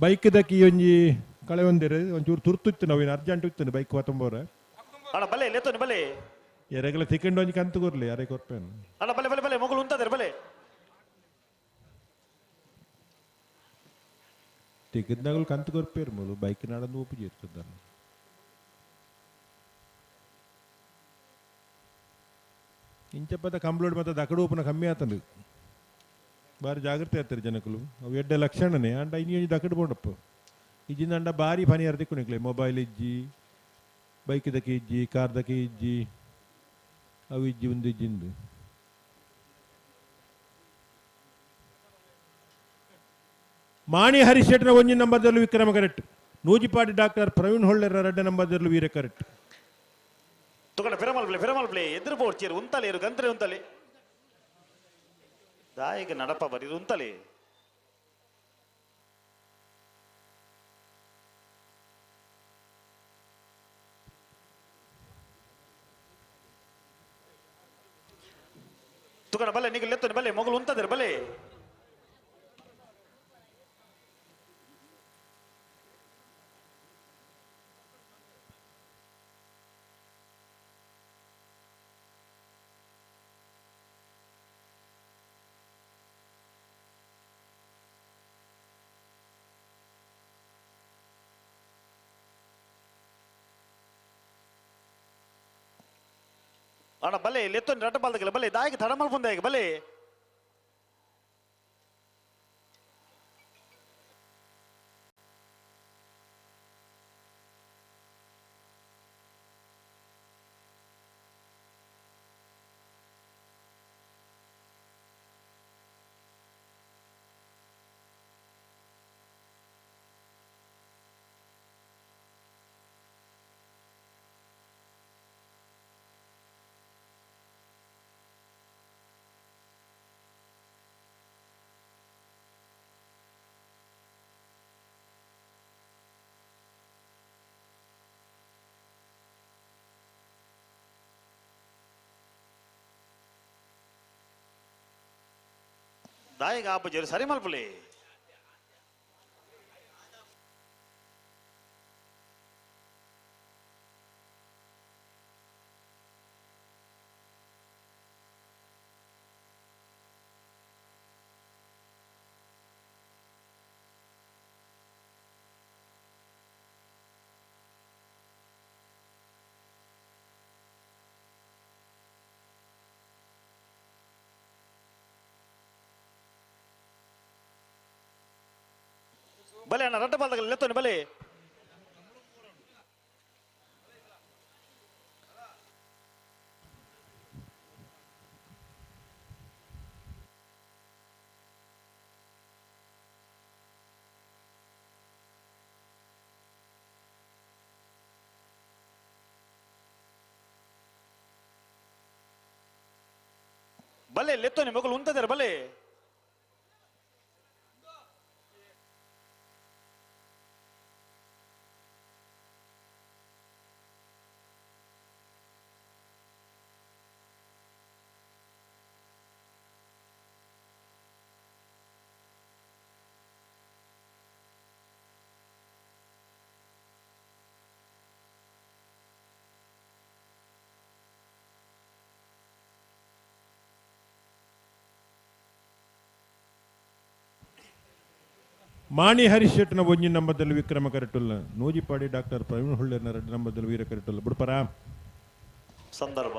ಬೈಕ್ ದಕ್ಕಿ ಒಂಜಿ ಕಳೆ ಒಂದಿರು ಒಂಚೂರು ತುರ್ತು ಇತ್ತು ನಾವೇನು ಅರ್ಜೆಂಟ್ ಇತ್ತು ಬೈಕ್ ಹೊತ್ತಂಬೋರ ಅಣ್ಣ ಬಲೆ ಲೆತ್ತೋನಿ ಬಲೆ ಎರೆಗಲ ತಿಕ್ಕೊಂಡು ಒಂಜಿ ಕಂತು ಕೊರ್ಲಿ ಯಾರೇ ಕೊರ್ಪೇನು ಅಣ್ಣ ಬಲೆ ಬಲೆ ಬಲೆ ಮಗಳು ಉಂಟದ್ರೆ ಬಲೆ ಟಿಕೆಟ್ನಾಗಲು ಕಂತು ಕೊರ್ಪೇರು ಮೊದಲು ಬೈಕ್ ನಾಡೊಂದು ಒಪ್ಪಿಗೆ ಇರ್ತದ ಇಂಚಪ್ಪದ ಕಂಪ್ಲೋಡ್ ಮತ್ತೆ ದಕಡು ಓಪನ ಕಮ್ಮಿ ಆತಂದು ಬಾರಿ ಜಾಗ್ರತೆ ಆಗ್ತಾರೆ ಜನಕಲು ಅವು ಎಡ್ಡೆ ಲಕ್ಷಣನೇ ಅಂಡ ಇನ್ನೊಂದು ದಕಡು ಬೋಂಡಪ್ಪ ಇಜ್ಜಿಂದ ಅಂಡ ಭಾರಿ ಫನಿ ಅರ್ದಿಕ್ಕು ನಿಕ್ಲೆ ಮೊಬೈಲ್ ಇಜ್ಜಿ ಬೈಕ್ ದಕ್ಕೆ ಇಜ್ಜಿ ಕಾರ್ ದಕ್ಕೆ ಇಜ್ಜಿ ಅವು ಇಜ್ಜಿ ಒಂದು ಇಜ್ಜಿಂದು ಮಾಣಿ ಹರಿಶೆಟ್ನ ಒಂಜಿ ನಂಬರ್ದಲ್ಲೂ ವಿಕ್ರಮ ಕರೆಕ್ಟ್ ನೂಜಿಪಾಡಿ ಡಾಕ್ಟರ್ ಪ್ರವೀಣ್ ಹೊಳ್ಳೆರ 2 ನಂಬರ್ದಲ್ಲೂ ವೀರ ಕರೆಕ್ಟ್ ತುಕಡ ಫಿರಮಲ್ ಪ್ಲೇ ಎದುರು ಬೋಡ್ಚೇರು ಉಂತಲೆ ಇರು ಗಂತ್ರೆ ಉಂತಲೆ ದಾಯಿಗೆ ನಡಪ ಬರೀ ಉಂತಲೆ ತುಕಡ ಬಲೆ ನಿಗಲ್ ಎತ್ತನೆ ಬಲೆ ಮಗಳು ಉಂತದ್ರೆ ಬಲೆ ಅಣ್ಣ ಬಲೆ ಲೆತ್ತೊಂದು ರಟ್ಟ ಬಾಲ್ದಗಲ್ಲ ಬಲೆ ದಾಯಿಗೆ ತಡಮಲ್ ಬಂದ ಬಲೆ ದಾಯಿಗೆ ಆಪಜರು ಸರಿ ಮಲ್ಪಲೆ ಬಲೆ ಅಣ್ಣ ರಟ್ಟ ಬಾಲ್ದಗಲ್ಲ ಲೆತ್ತೋನಿ ಬಲೆ ಬಲೆ ಲೆತ್ತೋನಿ ಮಗಳು ಉಂತದಾರೆ ಬಲೆ ಮಾಣಿ ಹರೀಶ್ ಶೆಟ್ನ ಒಂಜಿ ನಂಬರ್ದಲ್ಲಿ ವಿಕ್ರಮ ಕರೆಕ್ಟುಲ್ಲ ನೂಜಿಪಾಡಿ ಡಾಕ್ಟರ್ ಪ್ರವೀಣ್ ಹೊಳ್ಳೆರ್ನ 2 ನಂಬರ್ದಲ್ಲಿ ವೀರ ಕರೆಕ್ಟುಲ್ಲ ಬಿಡ್ಪರ ಸಂದರ್ಭ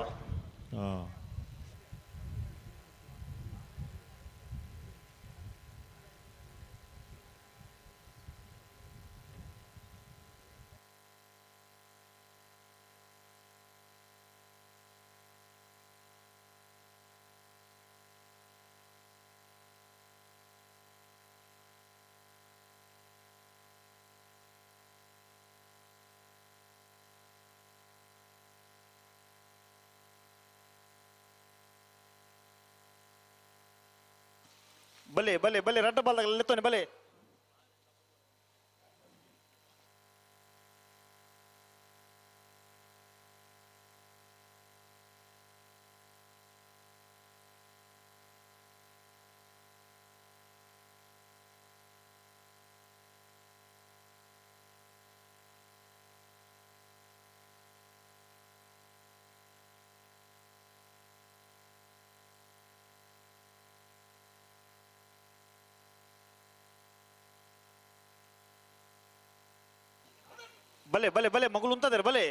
ಬಲೆ ಬಲೆ ಬಲೆ ರೆಡ್ ಬಾಲ್ ಲೆತ್ತೋನೆ ಬಲೆ ಬಲೆ ಬಲೆ ಬಲೆ ಮಗಳು ಉಂತದಾರೆ ಬಲೆ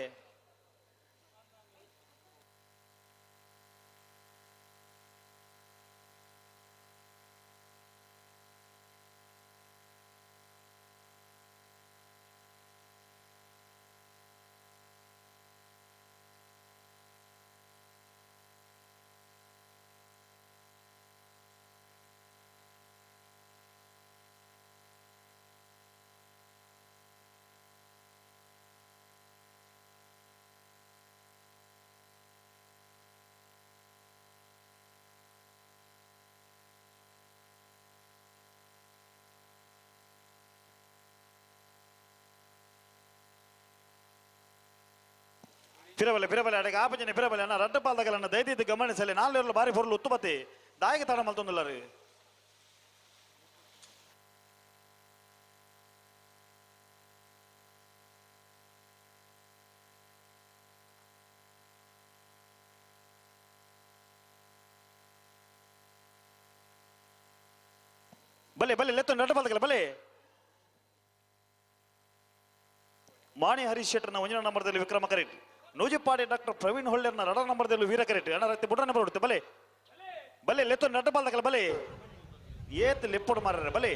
ಫಿರಬಲೆ ಅಡೆಗೆ ಆಪಂಜನೆ ಫಿರಬಲೆ ಅಣ್ಣ ರೆಡ್ ಬಾಲ್ದಾಗಲನ್ನ ದಯದಿದ್ದು ಗಮನಿಸಲಿ ನಾಲ್ಕು ಬಾರಿ ಬರಲು ಉತ್ತುಪತಿ ದಾಯಿಗೆ ತಾಣ ಮಲ್ತೊಂದಿಲ್ಲ ರೀ ಬಲೆ ಬಲೆ ಲೆತ್ತೊಂದು ರೆಡ್ ಬಾಲ್ದಾಗಲ್ಲ ಬಲೆ ಮಾಣಿ ಹರೀಶ್ ಶೆಟ್ಟರ್ನ 1 ನಂಬರ್ದಲ್ಲಿ ವಿಕ್ರಮ ಕರೆಟ್ ನೂಜಿಪಾಡಿ ಡಾಕ್ಟರ್ ಪ್ರವೀಣ್ ಹೊಳ್ಳೆರ್ನ 2 ನಂಬರ್ದಲ್ಲಿ ವೀರ ಕರೆಟ್ ಅಣ್ಣ ರತ್ತಿ ಬುಡ್ರನೆ ಬರುತ್ತೆ ಬಲೆ ಬಲೆ ಲೆತ್ತೊಂದು ರೆಡ್ ಬಾಲ್ದಾಗಲ್ಲ ಬಲೆ ಏತ್ ಲೆಪ್ಪೊಡು ಮಾರ್ರೆ ಬಲೆ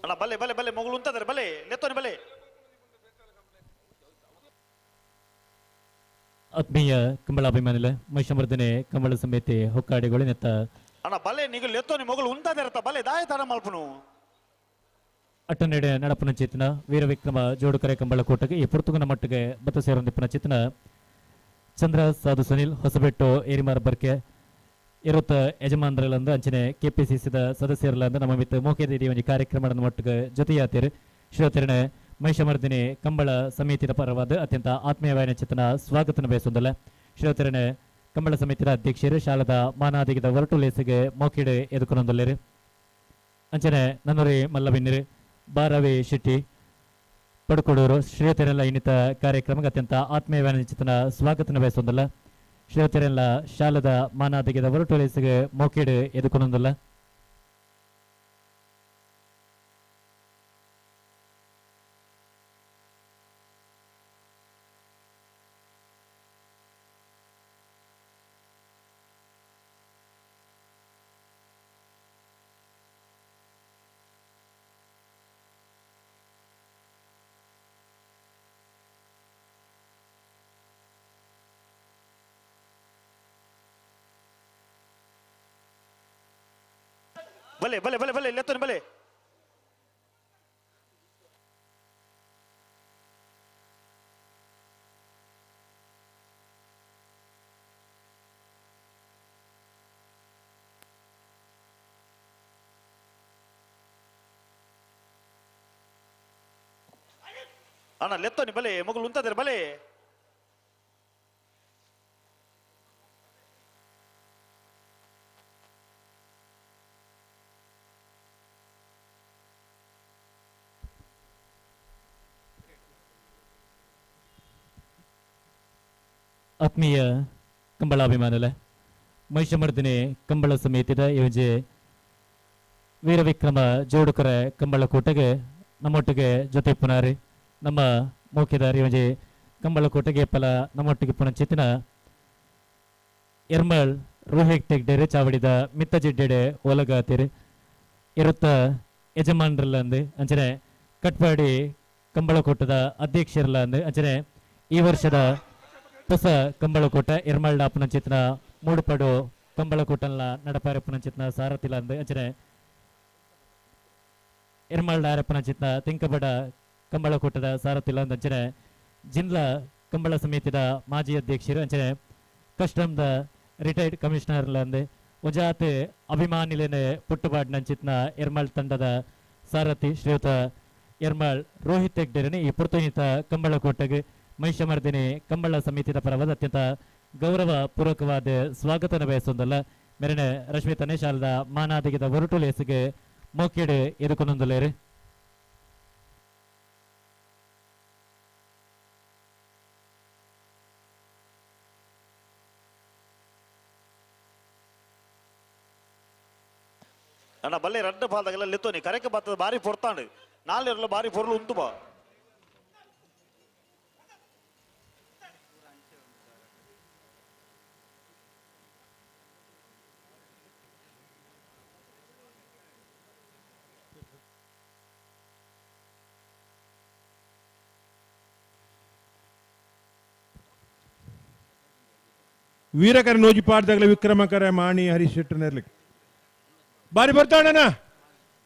ಅಣ್ಣ ಬಲೆ ಬಲೆ ಬಲೆ ಮಗಳು ಉಂತದಾರೆ ಬಲೆ ಲೆತ್ತೋನೆ ಬಲೆ ಆತ್ಮೀಯ ಕಂಬಳಾಭಿಮಾನಿಗಳ ಮಹಿಷಮರ್ದನೆ ಕಂಬಳ ಸಮಿತಿ ಹೊಕ್ಕಾಡಿಗೊಳಿನೆತ್ತ ಅಣ್ಣ ಬಲೆ ನೀವು ಲೆತ್ತೋನೆ ಮಗಳು ಉಂತದಿರತ್ತ ಬಲೆ ದಾಯ ತಾಣ ಮಲ್ಪನು ಅಟ್ಟನೆಡೆ ನಡಪನ ಚಿತ್ತನ ವೀರವಿಕ್ರಮ ಜೋಡುಕರೆ ಕಂಬಳ ಕೂಟಕ್ಕೆ ಈ ಪುರ್ತುಗನ ಮಟ್ಟಿಗೆ ಬತ್ತ ಸೇರೊಂದಿಪ್ಪನ ಚಿತ್ತನ ಚಂದ್ರ ಸಾಧು ಸುನಿಲ್ ಹೊಸಬೆಟ್ಟು ಏರಿಮಾರ ಬರ್ಕೆ ಇರುತ್ತ ಯಜಮಾನರಲ್ಲಂದು ಅಂಚನೆ ಕೆಪಿಸಿಸಿದ ಸದಸ್ಯರಲ್ಲಂದು ನಮ್ಮ ಮಿತ್ತ ಮೋಕೆದಿ ಒಂದು ಕಾರ್ಯಕ್ರಮದ ಮಟ್ಟಿಗೆ ಜೊತೆಯಾತಿರು ಶ್ರೀತರಣೆ ಮಹಿಷಮರ್ದಿನಿ ಕಂಬಳ ಸಮಿತಿಯ ಪರವಾದ ಅತ್ಯಂತ ಆತ್ಮೀಯವಾದ ಚಿತ್ತನ ಸ್ವಾಗತನ ಬಯಸುವುದಲ್ಲ ಶ್ರೀತರಣೆ ಕಂಬಳ ಸಮಿತಿಯ ಅಧ್ಯಕ್ಷರು ಶಾಲದ ಮಾನಾದಿಗದ ಹೊರಟು ಲೇಸಿಗೆ ಮೋಕಿಡೆ ಎದುಕೊಂಡೊಂದಲ್ಲರು ಅಂಚನೆ ನನ್ನೂರಿ ಮಲ್ಲಬಿನ್ನಿರು ಬಾರವಿ ಶೆಟ್ಟಿ ಪಡ್ಕೊಡೂರು ಶ್ರೀತರೆಲ್ಲ ಇನ್ನಿತ ಕಾರ್ಯಕ್ರಮಕ್ಕೆ ಅತ್ಯಂತ ಆತ್ಮೀಯವಾದ ಚಿತ್ತನ ಸ್ವಾಗತನ ಬಯಸುವುದಲ್ಲ ಶ್ರೀತರೆಲ್ಲ ಶಾಲದ ಮಾನಾದಿಗದ ಹೊರಟು ಲೇಸಿಗೆ ಮೋಕಿಡೆ ಎದುಕೊಂಡೊಂದಲ್ಲ ಬಲೆ ಬಲೆ ಬಲೆ ಬಲೆ ಲೆತ್ತೋನೆ ಬಲೆ ಅಣ್ಣ ಲೆತ್ತೋನಿ ಬಲೆ ಮಗಳು ಉಂತದ್ರೆ ಬಲೆ ಆತ್ಮೀಯ ಕಂಬಳಾಭಿಮಾನುಲೆ ಮಹಿಷಮರ್ದಿನಿ ಕಂಬಳ ಸಮಿತಿದ ಯೋಜೆ ವೀರವಿಕ್ರಮ ಜೋಡುಕರ ಕಂಬಳ ಕೂಟಗೆ ನಮ್ಮೊಟ್ಟಿಗೆ ಜೊತೆ ಪುನಾರಿ ನಮ್ಮ ಮೋಕಿದಾರಿ ಯೋಜೆ ಕಂಬಳ ಕೂಟಗೆ ಫಲ ನಮ್ಮೊಟ್ಟಿಗೆ ಪುನಂಚಿತ್ತಿನ ಎರ್ಮಳ್ ರೋಹಿಕ್ ಟೆಗ್ಡೆರೆ ಚಾವಡಿದ ಮಿತ್ತ ಜಿಡ್ಡೆಡೆ ಓಲಗಾತಿರಿ ಇರುತ್ತ ಯಜಮಾನರಲ್ಲ ಅಂದು ಅಂಚನೆ ಕಟ್ಪಾಡಿ ಕಂಬಳ ಕೂಟದ ಅಧ್ಯಕ್ಷರಲ್ಲ ಅಂದು ಅಂಚನೆ ಈ ವರ್ಷದ ಹೊಸ ಕಂಬಳಕೂಟ ಎರ್ಮಳ್ ಪುನಂಚಿತ್ನ ಮೂಡುಪಡು ಕಂಬಳಕೂಟಲ್ಲ ನಡಪಾರೆ ಪುನಂಚಿತ್ನ ಸಾರಥಿಲ ಅಂದು ಅಂಚನೆ ಎರ್ಮಳ್ ಪುನಂಚಿತ್ನ ತಿಂಕಬಡ ಕಂಬಳಕೂಟದ ಸಾರಥಿಲ ಅಂದು ಅಂಚನೆ ಜಿಲ್ಲಾ ಕಂಬಳ ಸಮಿತಿದ ಮಾಜಿ ಅಧ್ಯಕ್ಷರು ಅಂಚನೆ ಕಸ್ಟಮ್ದ ರಿಟೈರ್ಡ್ ಕಮಿಷನರ್ ಅಂದು ಉಜಾತ್ ಅಭಿಮಾನಿಲೇನೆ ಪುಟ್ಟುಬಾಡ್ನಂಚಿತ್ನ ಎರ್ಮಳ್ ತಂಡದ ಸಾರಥಿ ಶ್ರೀಯುತ ಎರ್ಮಳ್ ರೋಹಿತ್ ಹೆಗ್ಡೆರನೆ ಈ ಪುರ್ತುನಿತ ಕಂಬಳಕೂಟಗೆ ಮಹಿಷಮರ್ದಿನಿ ಕಂಬಳ ಸಮಿತಿಯ ಪರವಾದ ಅತ್ಯಂತ ಗೌರವ ಪೂರ್ವಕವಾದ ಸ್ವಾಗತನ ಬಯಸೊಂದಲ್ಲ ಮೆರನೆ ರಶ್ಮಿತನೆ ಶಾಲದ ಮಾನಾದಿಗಿದ ಹೊರಟುಲೇಸಿಗೆ ಮೋಕೆಡೆ ಎದುಕೊಂದೊಂದಲೇರಿ ಅಣ್ಣ ಬಲ್ಲೆ ರಡ್ಡ ಪಾಲ್ದಾಗೆಲ್ಲ ಲೆತ್ತೋನಿ ಕರೆಕೆ ಬತ್ತದ ಬಾರಿ ಪೊರ್ತಾಂಡು ನಾಲ್ಕು ಬಾರಿ ಪೊರ್ಲು ಉಂಟು ಬಾ ವೀರಕರ ನೋಜಿ ಪಾಡ್ದಾಗಲೇ ವಿಕ್ರಮಕರ ಮಾಣಿ ಹರೀಶ್ ಶೆಟ್ಟರ್ ನೆರ್ಲಿಕ್ಕೆ ಬಾರಿ ಬರ್ತಾಡಣ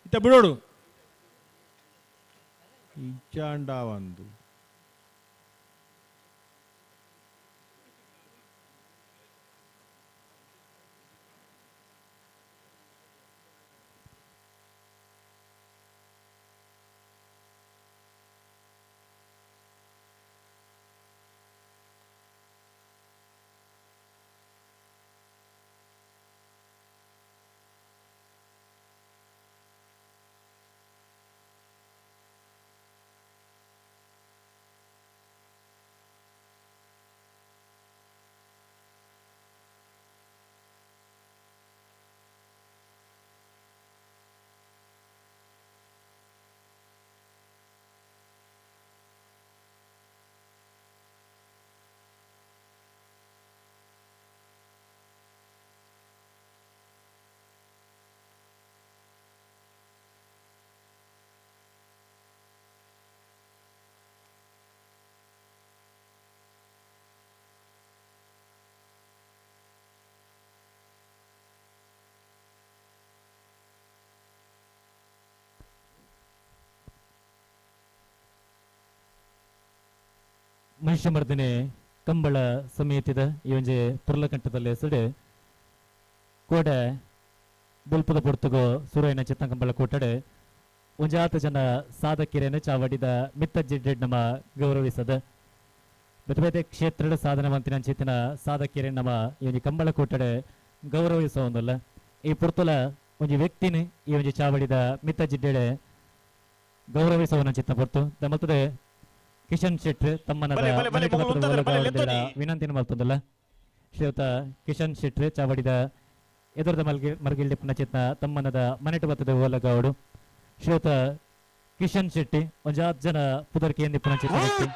ಇತ್ತ ಬಿಡೋಡು ಇಚ್ಚಾಂಡ ಒಂದು ಮಹಿಷಮರ್ದಿನಿ ಕಂಬಳ ಸಮಿತಿದ ಈ ಒಂಜಿ ತುರ್ಲಕಂಠದಲ್ಲಿ ಹೆಸರು ಕೋಡೆ ಬುಲ್ಪದ ಪೊರ್ತುಗೋ ಸುರೈನ ಚಿತ್ತ ಕಂಬಳ ಕೂಟಡೆ ಒಂಜಾತ ಜನ ಸಾಧಕಿರೇನ ಚಾವಡಿದ ಮಿತ್ತ ಜಿಡ್ಡೆಡ್ ನಮ್ಮ ಗೌರವಿಸದ ಬೇತೆ ಬೇತೆ ಕ್ಷೇತ್ರದ ಸಾಧನವಂತಿನ ಚಿತ್ತಿನ ಸಾಧಕಿರೆ ನಮ್ಮ ಈ ಒಂಜಿ ಕಂಬಳ ಕೂಟಡೆ ಗೌರವಿಸೋ ಒಂದಲ್ಲ ಈ ಪುರ್ತುಲ ಒಂಜಿ ವ್ಯಕ್ತಿನಿ ಈ ಒಂಜಿ ಚಾವಡಿದ ಮಿತ್ತ ಜಿಡ್ಡೆಡೆ ಗೌರವಿಸೋನ ಚಿತ್ತ ಪೊರ್ತು ಮತ್ತದೆ ಕಿಶನ್ ಶೆಟ್ಟಿ ತಮ್ಮನದ ವಿನಂತಿನ ಮಲ್ತೊಂದಲ್ಲ ಶ್ರೀಯುತ ಕಿಶನ್ ಶೆಟ್ಟಿ ಚಾವಡಿದ ಎದುರದ ಮರ್ಗಿಲ್ಡಿ ಪುನಚಿತ್ನ ತಮ್ಮನದ ಮನೆಟು ಬತ್ತದ ಓಲಗಾವಡು ಶ್ರೀಯುತ ಕಿಶನ್ ಶೆಟ್ಟಿ ಒಂಜಾತ್ ಜನ ಪುದರ್ಕೆಯಲ್ಲಿ ಪುನಚಿತ್ನ ವ್ಯಕ್ತಿ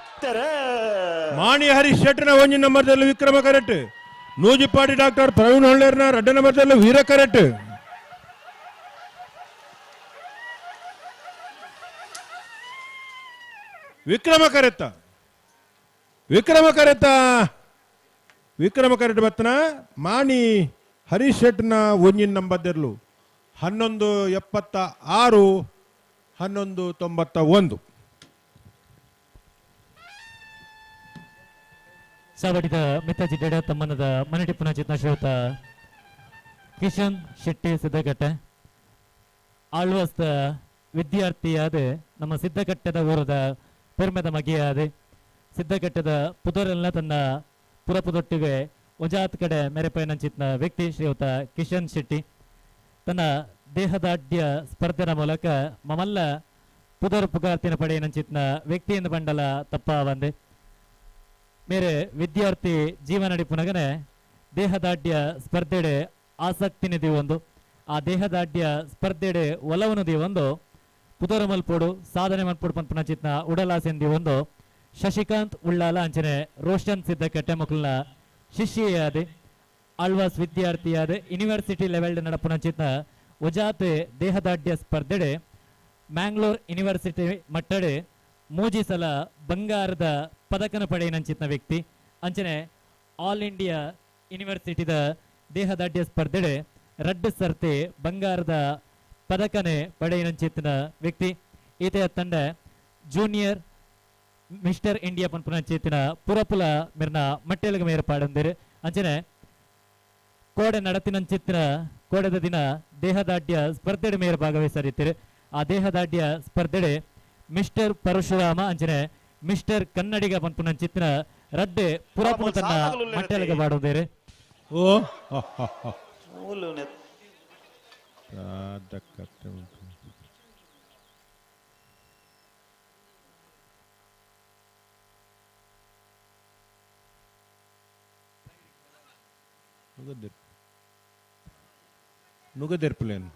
ಮಾಣಿ ಹರೀಶ್ ಶೆಟ್ಟರ್ನ ಒಂಜಿ ನಂಬರ್ದಲ್ಲಿ ವಿಕ್ರಮ ಕರೆಟ್ ನೂಜಿಪಾಡಿ ಡಾಕ್ಟರ್ ಪ್ರವೀಣ್ ಹೊಳ್ಳೆರ್ನ ರಡ್ಡ ನಂಬರ್ದಲ್ಲಿ ವೀರ ಕರೆಟ್ ವಿಕ್ರಮ ಕರೆತ ಬತ್ತನ ಮಾಣಿ ಹರೀಶ್ ಶೆಟ್ನ ಒಂಜಿನ ನಂಬರ್ದೆರ್ಲು 1176 1191 ಚಾವಡಿದ ಮಿತ್ತಜಿಡ್ಡ ತಮ್ಮನದ ಮನೆಟಿ ಪುನಚಿತ್ನ ಶ್ರೀಯುತ ಕಿಶನ್ ಶೆಟ್ಟಿ ಸಿದ್ದಗಟ್ಟೆ ಆಳ್ವಾಸ್ತ ವಿದ್ಯಾರ್ಥಿಯಾದ ನಮ್ಮ ಸಿದ್ದಗಟ್ಟೆದ ಊರದ ಪೂರ್ಮದ ಮಗಿಯಾದೆ ಸಿದ್ಧಘಟ್ಟದ ಪುದರೆಲ್ಲ ತನ್ನ ಪುರಪುದೊಟ್ಟಿಗೆ ಒಂಜಾತ್ ಕಡೆ ಮೆರೆಪೈನಂಚಿತ್ನ ವ್ಯಕ್ತಿ ಶ್ರೀಯುತ ಕಿಶನ್ ಶೆಟ್ಟಿ ತನ್ನ ದೇಹದಾಢ್ಯ ಸ್ಪರ್ಧೆನ ಮೂಲಕ ಮಮಲ್ಲ ಪುದರ್ ಪುಗಾರ್ತಿನ ಪಡೆಯನಂಚಿತ್ನ ವ್ಯಕ್ತಿಯಿಂದ ಬಂಡಲ ತಪ್ಪ ಬಂದೆ ಮೇರೆ ವಿದ್ಯಾರ್ಥಿ ಜೀವನ ನಡಿಪುನಗನೆ ದೇಹದಾಢ್ಯ ಸ್ಪರ್ಧೆಡೆ ಆಸಕ್ತಿನಿ ದೀವೊಂದು ಆ ದೇಹದಾಢ್ಯ ಸ್ಪರ್ಧೆಡೆ ಒಲವನು ದೀವೊಂದು ಪುದರ ಮಲ್ಪೋಡು ಸಾಧನೆ ಮಲ್ಪೋಡು ಪಂಪನಚಿತ್ನ ಉಡಲಾಸೆನ್ ದೀವೊಂದು ಶಶಿಕಾಂತ್ ಉಳ್ಳಾಲ ಅಂಚನೆ ರೋಷನ್ ಸಿದ್ಧಕಟ್ಟೆ ಮಕ್ಕಳನ್ನ ಶಿಷ್ಯಯಾದೆ ಆಳ್ವಾಸ್ ವಿದ್ಯಾರ್ಥಿಯಾದ ಯೂನಿವರ್ಸಿಟಿ ಲೆವೆಲ್ ನಡಪುನಚಿತ್ನ ಒಜಾತೆ ದೇಹದಾಢ್ಯ ಸ್ಪರ್ಧೆಡೆ ಮ್ಯಾಂಗ್ಳೂರ್ ಯೂನಿವರ್ಸಿಟಿ ಮಟ್ಟಡೆ ಮೂಜಿ ಸಲ ಬಂಗಾರದ ಪದಕನ ಪಡೆಯನಂಚಿತ್ನ ವ್ಯಕ್ತಿ ಅಂಚನೆ ಆಲ್ ಇಂಡಿಯಾ ಯೂನಿವರ್ಸಿಟಿದ ದೇಹದಾಢ್ಯ ಸ್ಪರ್ಧೆಡೆ ರಡ್ಡು ಸರ್ತಿ ಬಂಗಾರದ ಪದಕನೆ ಪಡೆಯನಂಚಿತ್ನ ವ್ಯಕ್ತಿ ಈತೆಯ ತಂಡ ಜೂನಿಯರ್ ಮಿಸ್ಟರ್ ಇಂಡಿಯಾ ಪನ್ಪುನಂಚಿತ್ತಿನ ಪುರಪುಲ ಮಿರ್ನ ಮಟ್ಟೆಲಗ ಮೇರ್ಪಾಡಂದಿರು ಅಂಚನೆ ಕೋಡೆ ನಡತಿನಂಚಿತ್ತಿನ ಕೋಡೆದ ದಿನ ದೇಹದಾಢ್ಯ ಸ್ಪರ್ಧೆಡೆ ಮೇರೆ ಭಾಗವಹಿಸರಿತ್ತೀರಿ ಆ ದೇಹದಾಢ್ಯ ಸ್ಪರ್ಧೆಡೆ ಮಿಸ್ಟರ್ ಪರಶುರಾಮ ಅಂಚನೆ ಮಿಸ್ಟರ್ ಕನ್ನಡಿಗ ಪನ್ಪುನಂಚಿತ್ತಿನ ರಡ್ಡೆ ಪುರಪುಲ ತನ್ನ ಮಟ್ಟೆಲಗ ಬಾಡುವುದೇರೆ ಓ ನುಗದೆರ್ಪುಲೇನು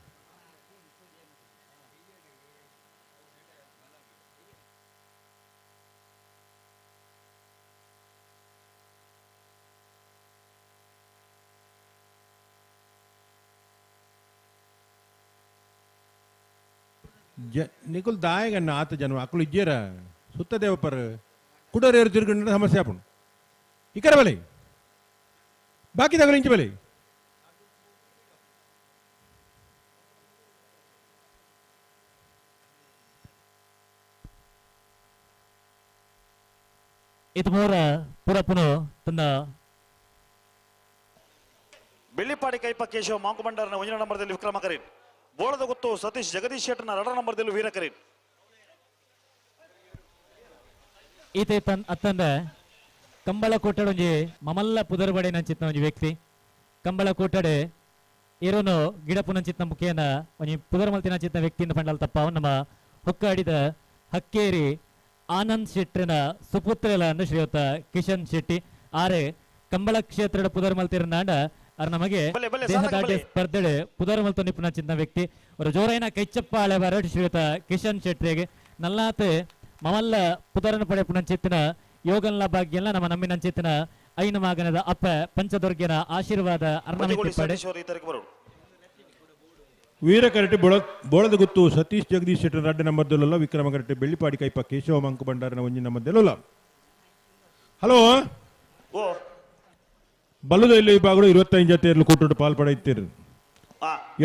ನಿಕುಲ್ ದಾಯಗಣ್ಣ ಆತ ಜನ ಅಕ್ಕಳು ಇಜ್ಜೇರ ಸುತ್ತದೇವ ಪರ ಕುಡರೇರು ತಿರುಗಂಡ ಸಮಸ್ಯೆ ಆಪುಣು ಇಕರ ಬಲೆ ಬಾಕಿ ತಗಲು ಇಂಚು ಬಲೆ ಇದು ಮೂರ ಪುರಪುನು ತನ್ನ ಬೆಳ್ಳಿಪಾಡಿ ಕೈಪ ಕೇಶವ ಮಾಂಕುಬಂಡಾರನ 1 ನಂಬರ್ದಲ್ಲಿ ವಿಕ್ರಮ ಕರೀನ್ ಬೋಳದ ಗೊತ್ತು ಸತೀಶ್ ಜಗದೀಶ್ ಶೆಟ್ಟರ್ನ 2 ನಂಬರ್ದಲ್ಲಿ ವೀರ ಕರೀನ್ ಈತೆ ತನ್ ಅತ್ತಂದ ಕಂಬಳ ಕೋಟಡೊಂಜಿ ಮಮಲ್ಲ ಪುದರ್ಬಡೆ ನಂಚಿತ್ನ ಒಂಜಿ ವ್ಯಕ್ತಿ ಕಂಬಳ ಕೋಟಡೆ ಇರೋನು ಗಿಡಪುನಂಚಿತ್ನ ಮುಖೇನ ಒಂಜಿ ಪುದರ್ ಮಲ್ತಿನಂಚಿತ್ನ ವ್ಯಕ್ತಿಯಿಂದ ಪಂಡಲ್ ತಪ್ಪ ನಮ್ಮ ಹೊಕ್ಕಾಡಿದ ಹಕ್ಕೇರಿ ಆನಂದ್ ಶೆಟ್ಟರಿನ ಸುಪುತ್ರಲ ಅಂದ ಶ್ರೀಯುತ ಕಿಶನ್ ಶೆಟ್ಟಿ ಆರೆ ಕಂಬಳ ಕ್ಷೇತ್ರದ ಪುದರ್ ಮಲ್ತಿರನಾಂಡ ಅವ್ರ ನಮಗೆ ದೇಹದಾಢ್ಯ ಸ್ಪರ್ಧೆಡೆ ಪುದರ್ ಮಲ್ತು ನಿಪುಣಚಿತ್ನ ವ್ಯಕ್ತಿ ಅವರು ಜೋರೈನ ಕೈಚಪ್ಪ ಹಳೆ ಬರಡು ಶ್ರೀಯುತ ಕಿಶನ್ ಶೆಟ್ಟಿಗೆ ನಲ್ಲಾತೆ ಮಮಲ್ಲ ಪುದರನ ಪಡೆ ಪುನಂಚಿತ್ತಿನ ಯೋಗನ್ಲ ಭಾಗ್ಯಲ್ಲ ನಮ್ಮ ನಮ್ಮಿನಂಚಿತ್ತಿನ ಐನ ಮಗನದ ಅಪ್ಪ ಪಂಚದುರ್ಗನ ಆಶೀರ್ವಾದ ಅರ್ಣಮಿತಿ ಪಡೆ ವೀರ ಕರಟೆ ಬೋಳದ ಗುತ್ತು ಸತೀಶ್ ಜಗದೀಶ್ ಶೆಟ್ಟರ್ 2 ನಂಬರ್ದಲ್ಲ ವಿಕ್ರಮ ಕರಟೆ ಬೆಳ್ಳಿಪಾಡಿ ಕೈಪ ಕೇಶವ ಮಂಕು ಬಂಡಾರನ 1 ನಂಬರ್ದಲ್ಲ ಹಲೋ ಬಲ್ಲದ ಇಲ್ಲಿ ವಿಭಾಗಗಳು 25 ಜೊತೆಯರ್ಲು ಕೂಟೋಡು ಪಾಲ್ಪಡೈತೀರಿ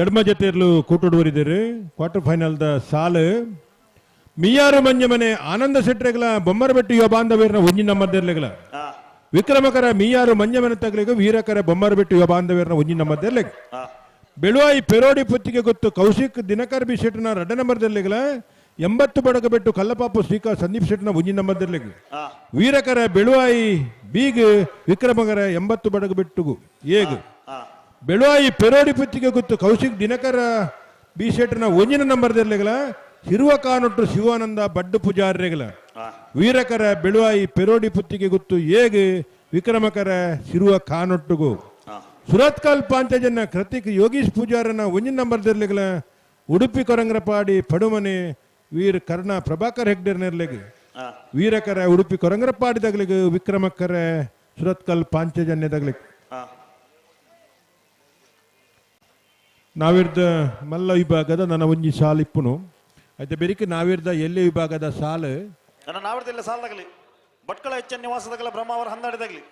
ಎಡಮ ಜೊತೆಯರ್ಲು ಕೂಟೋಡು ಬರಿದಿರಿ ಕ್ವಾರ್ಟರ್ ಫೈನಲ್ ದ ಸಾಲು ಮಿಯಾರು ಮಂಜಮನೆ ಆನಂದ ಶೆಟ್ರೆಗಲ ಬೊಮ್ಮರಬೆಟ್ಟು ಯುವ ಬಾಂಧವ್ಯರನ 1 ನಂಬರ್ದರ್ಲೆಗಲ ವಿಕ್ರಮಕರ ಮಿಯಾರು ಮಂಜಮನೆ ತಗಲಿಗ ವೀರಕರ ಬೊಮ್ಮರಬೆಟ್ಟು ಯುವ ಬಾಂಧವ್ಯರನ 1 ನಂಬರ್ದರ್ಲೆಗ ಬೆಳುವಾಯಿ ಪೆರೋಡಿ ಪೊತ್ತಿಗೆ ಗೊತ್ತು ಕೌಶಿಕ್ ದಿನಕರ್ ಬಿ ಶೆಟ್ನ 2 ನಂಬರ್ದರ್ಲೆಗಲ 80 ಬಡಗಬೆಟ್ಟು ಕಲ್ಲಪಾಪು ಶ್ರೀಕಾಂತ್ ಸಂದೀಪ್ ಶೆಟ್ನ 1 ನಂಬರ್ದರ್ಲೆಗ ವೀರಕರ ಬೆಳುವಾಯಿ ಬೀಗ್ ವಿಕ್ರಮಕರ 80 ಬಡಗಬೆಟ್ಟು ಏಗ್ ಬೆಳುವಾಯಿ ಪೆರೋಡಿ ಪೊತ್ತಿಗೆ ಗೊತ್ತು ಕೌಶಿಕ್ ದಿನಕರ ಬಿ ಶೆಟ್ನ 1 ನಂಬರ್ದರ್ಲೆಗಲ ಹಿರುವ ಕಾನೊಟ್ಟು ಶಿವಾನಂದ ಬಡ್ಡು ಪೂಜಾರ್ರೆಗಲ ವೀರಕರ ಬೆಳುವಾಯಿ ಪೆರೋಡಿ ಪುತ್ತಿಗೆ ಗೊತ್ತು ಏಗ್ ವಿಕ್ರಮಕರ ಶಿರುವ ಕಾನೊಟ್ಟುಗು ಸುರತ್ಕಲ್ ಪಾಂಚಜನ ಕೃತಿಕ್ ಯೋಗೀಶ್ ಪೂಜಾರನ 1 ನಂಬರ್ದರ್ಲೆಗಲ ಉಡುಪಿ ಕೊರಂಗ್ರಪಾಡಿ ಪಡುಮನೆ ವೀರ್ ಕರ್ಣ ಪ್ರಭಾಕರ್ ಹೆಗ್ಡೆರ್ ನೆರ್ಲೆಗೆ ವೀರಕರ ಉಡುಪಿ ಕೊರಂಗ್ರಪಾಡಿದಾಗ್ಲಿಗೆ ವಿಕ್ರಮಕರ ಸುರತ್ಕಲ್ ಪಾಂಚಜನ್ಯದಾಗ್ಲಿಗೆ ನಾವಿರ್ದ ಮಲ್ಲ ವಿಭಾಗದ ನನ್ನ ಒಂಜಿ ಸಾಲ್ ಇಪ್ಪುನು అయితే ಬೆರಿಕೆ ನಾವಿರ್ದ ಎಲ್ಲಿ ವಿಭಾಗದ ಸಾಲು ನನ್ನ ನಾವಿರ್ದ ಸಾಲದಾಗಲಿ ಭಟ್ಕಳ ಹೆಚ್ಚ ನಿವಾಸದಾಗಲ ಬ್ರಹ್ಮಾವರ ಹಂದಾಡಿದಾಗಲಿ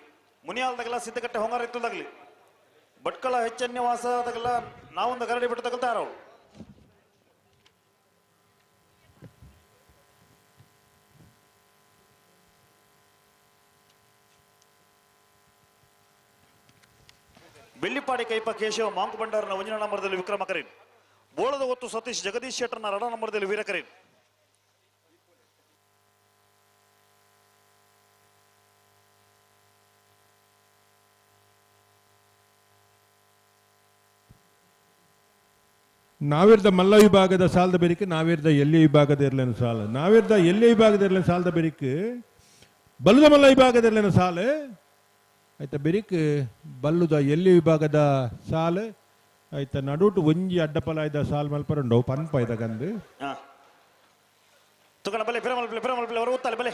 ಮುನಿಯಾಲ್ದಾಗಲ ಸಿದ್ದಕಟ್ಟೆ ಹೊಂಗಾರ ಇತ್ತದಾಗಲಿ ಭಟ್ಕಳ ಹೆಚ್ಚ ನಿವಾಸದಾಗಲ ನಾವೊಂದು ಗರಡಿ ಬಿಟ್ಟು ತಗಲ್ತಾರ ಅವಳು ಬೆಳ್ಳಿಪಾಡಿ ಕೈಪ ಕೇಶವ ಮಾಂಕು ಬಂಡಾರನ 1 ನಂಬರ್ದಲ್ಲಿ ವಿಕ್ರಮ ಕರೀನ್ ಬೋಳದ ಗೊತ್ತು ಸತೀಶ್ ಜಗದೀಶ್ ಶೆಟ್ಟರ್ನ 2 ನಂಬರ್ದಲ್ಲಿ ವೀರ ಕರೀನ್ ನಾವಿರ್ದ ಮಲ್ಲ ವಿಭಾಗದ ಸಾಲದ ಬೆರಿಕೆ ನಾವಿರ್ದ ಎಲ್ಲಿ ವಿಭಾಗದ ಇರ್ಲೇನು ಸಾಲ ನಾವಿರ್ದ ಎಲ್ಲಿ ವಿಭಾಗದ ಇರ್ಲೇನು ಸಾಲದ ಬೆರಿಕೆ ಬಲ್ಲುದ ಮಲ್ಲ ವಿಭಾಗದ ಇರ್ಲೇನು ಸಾಲ ಆಯ್ತಾ ಬೆರಿಕ್ ಬಲ್ಲುದ ಎಲ್ಲಿ ವಿಭಾಗದ ಸಾಲ ಆಯ್ತಾ ನಡುಟು ಒಂಜಿ ಅಡ್ಡಪಲ ಇದ್ದ ಸಾಲ್ ಮಲ್ಪರಂಡು ಪನ್ಪ ಇದ್ದ ಗಂದು ತುಕಣ ಬಲೆ ಪಿರಮಲ್ ಬಲೆ ಅವರು ಉತ್ತಲೆ ಬಲೆ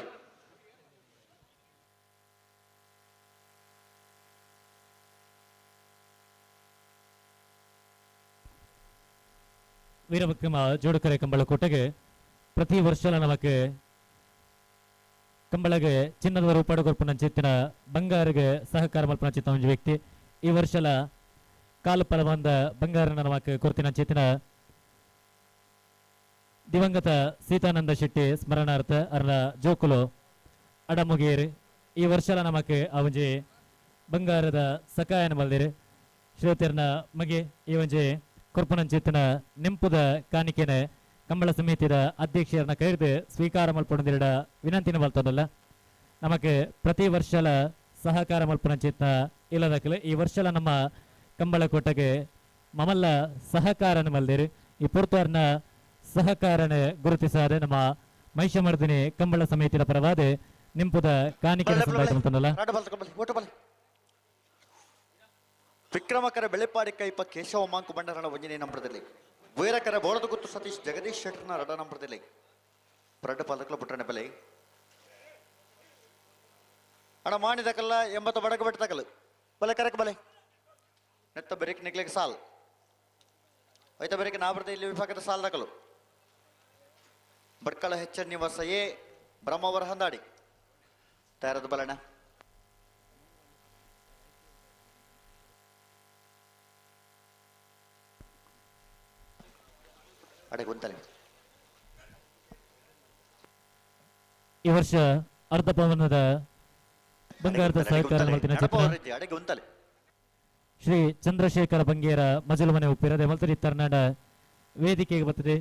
ವೀರವಿಕ್ರಮ ಜೋಡುಕರೆ ಕಂಬಳ ಕೋಟೆಗೆ ಪ್ರತಿ ವರ್ಷಲ ನಮಕ್ ಕಂಬಳಗೆ ಚಿನ್ನದ ರೂಪಾಡು ಕೊರ್ಪುನ ಚಿತ್ತಿನ ಬಂಗಾರಿಗೆ ಸಹಕಾರ ಮಲ್ಪನ ಚಿತ್ತ ಒಂದು ವ್ಯಕ್ತಿ ಈ ವರ್ಷಲ ಕಾಲು ಫಲ ಬಂದ ಬಂಗಾರನ ನಮಕ್ ಕೊರ್ತಿನ ಚಿತ್ತಿನ ದಿವಂಗತ ಸೀತಾನಂದ ಶೆಟ್ಟಿ ಸ್ಮರಣಾರ್ಥ ಅರ್ನ ಜೋಕುಲು ಅಡಮುಗೇರಿ ಈ ವರ್ಷಲ ನಮಕ್ ಅವಜಿ ಬಂಗಾರದ ಸಕಾಯನ ಬಲ್ದಿರಿ ಶ್ರೋತಿಯರ್ನ ಮಗೆ ಈ ಒಂಜಿ ಕೊರ್ಪುನಂಚಿತ್ತಿನ ನಿಂಪುದ ಕಾಣಿಕೆನ ಕಂಬಳ ಸಮಿತಿಯ ಅಧ್ಯಕ್ಷರನ್ನ ಕರೆದು ಸ್ವೀಕಾರ ಮಲ್ಪೊಂದಿರ ವಿನಂತಿನ ಬಲ್ತದಲ್ಲ ನಮಗೆ ಪ್ರತಿ ವರ್ಷಲ ಸಹಕಾರ ಮಲ್ಪುನಂಚಿತ್ನ ಇಲ್ಲದಕ್ಕಲೆ ಈ ವರ್ಷಲ ನಮ್ಮ ಕಂಬಳ ಕೋಟೆಗೆ ಮಮಲ್ಲ ಸಹಕಾರನ ಮಲ್ದಿರಿ ಈ ಪುರ್ತುವರ್ನ ಸಹಕಾರನ ಗುರುತಿಸಾದ ನಮ್ಮ ಮಹಿಷಮರ್ದಿನಿ ಕಂಬಳ ಸಮಿತಿಯ ಪರವಾದ ನಿಂಪುದ ಕಾಣಿಕೆನ ಸಂದಾಯಿತಲ್ಲ ವಿಕ್ರಮಕರ ಬೆಳೆಪಾಡಿ ಕೈಪ ಕೇಶವ ಮಾಂಕು ಬಂಡರಣ ಒಂಜನೇ ನಂಬರದಲ್ಲಿ ವೈರಕರ ಬೋಳದ ಗುತ್ತು ಸತೀಶ್ ಜಗದೀಶ್ ಶೆಟ್ಟರ್ನ ರಡ ನಂಬರದಲ್ಲಿ ಪ್ರಡ್ ಪಾದಕಲ ಪುಟ್ರನೆ ಬೆಲೆ ಅಡ ಮಾಣಿದಕಲ್ಲ 80 ಬಡಕ ಬಿಟ್ಟಕಲ್ಲ ಬಲೆ ಕರೆಕ್ ಬಲೆ ನೆತ್ತ ಬೆರೆಕ್ ನಿಗ್ಲೆಕ್ ಸಾಲ್ ಐತ ಬೆರೆಕ್ ನಾಬರ್ದ ಇಲ್ಲಿ ವಿಭಾಗದ ಸಾಲ್ ದಕಲು ಬಡ್ಕಳ ಹೆಚ್ಚ ನಿವಾಸ ಎ ಬ್ರಹ್ಮವರ ಹಂದಾಡಿ ತಯಾರದ ಬಲಣ ಈ ವರ್ಷ ಅರ್ಧ ಪವನದ ಬಂಗಾರದ ಸಹಕಾರ ಶ್ರೀ ಚಂದ್ರಶೇಖರ ಬಂಗೇರ ಮಜಲು ಮನೆ ಉಪ್ಪಿರದೆ ಮಲ್ತರಿ ತರ್ನಾಡ ವೇದಿಕೆಗೆ ಬರ್ತದೆ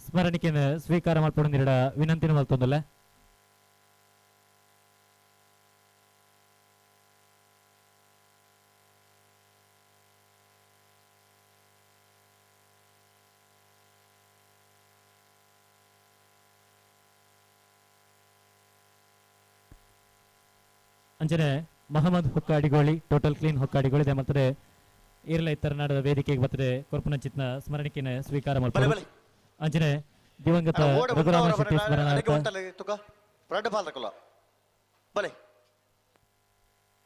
ಸ್ಮರಣಿಕೆಯನ್ನು ಸ್ವೀಕಾರ ಮಾಡ್ಕೊಂಡಿರ ವಿನಂತಿನ ಮಲ್ತೊಂದಲ್ಲ ಅಂಜನೆ ಮಹಮ್ಮದ್ ಹೊಕ್ಕಾಡಿಗೋಳಿ ಟೋಟಲ್ ಕ್ಲೀನ್ ಹೊಕ್ಕಾಡಿಗೋಳಿ ಮತ್ತೆ ಇರ್ಲ ತರನಾಡದ ವೇದಿಕೆಗೆ ಬರ್ತದೆ ಕೊರ್ಪುನ ಚಿತ್ನ ಸ್ಮರಣಿಕೆನ ಸ್ವೀಕಾರ ಮಾಡ್ತಾರೆ ಅಂಜನೆ ದಿವಂಗತ ರಘುರಾಮ ಶೆಟ್ಟಿ ಸ್ಮರಣಾರ್ಥ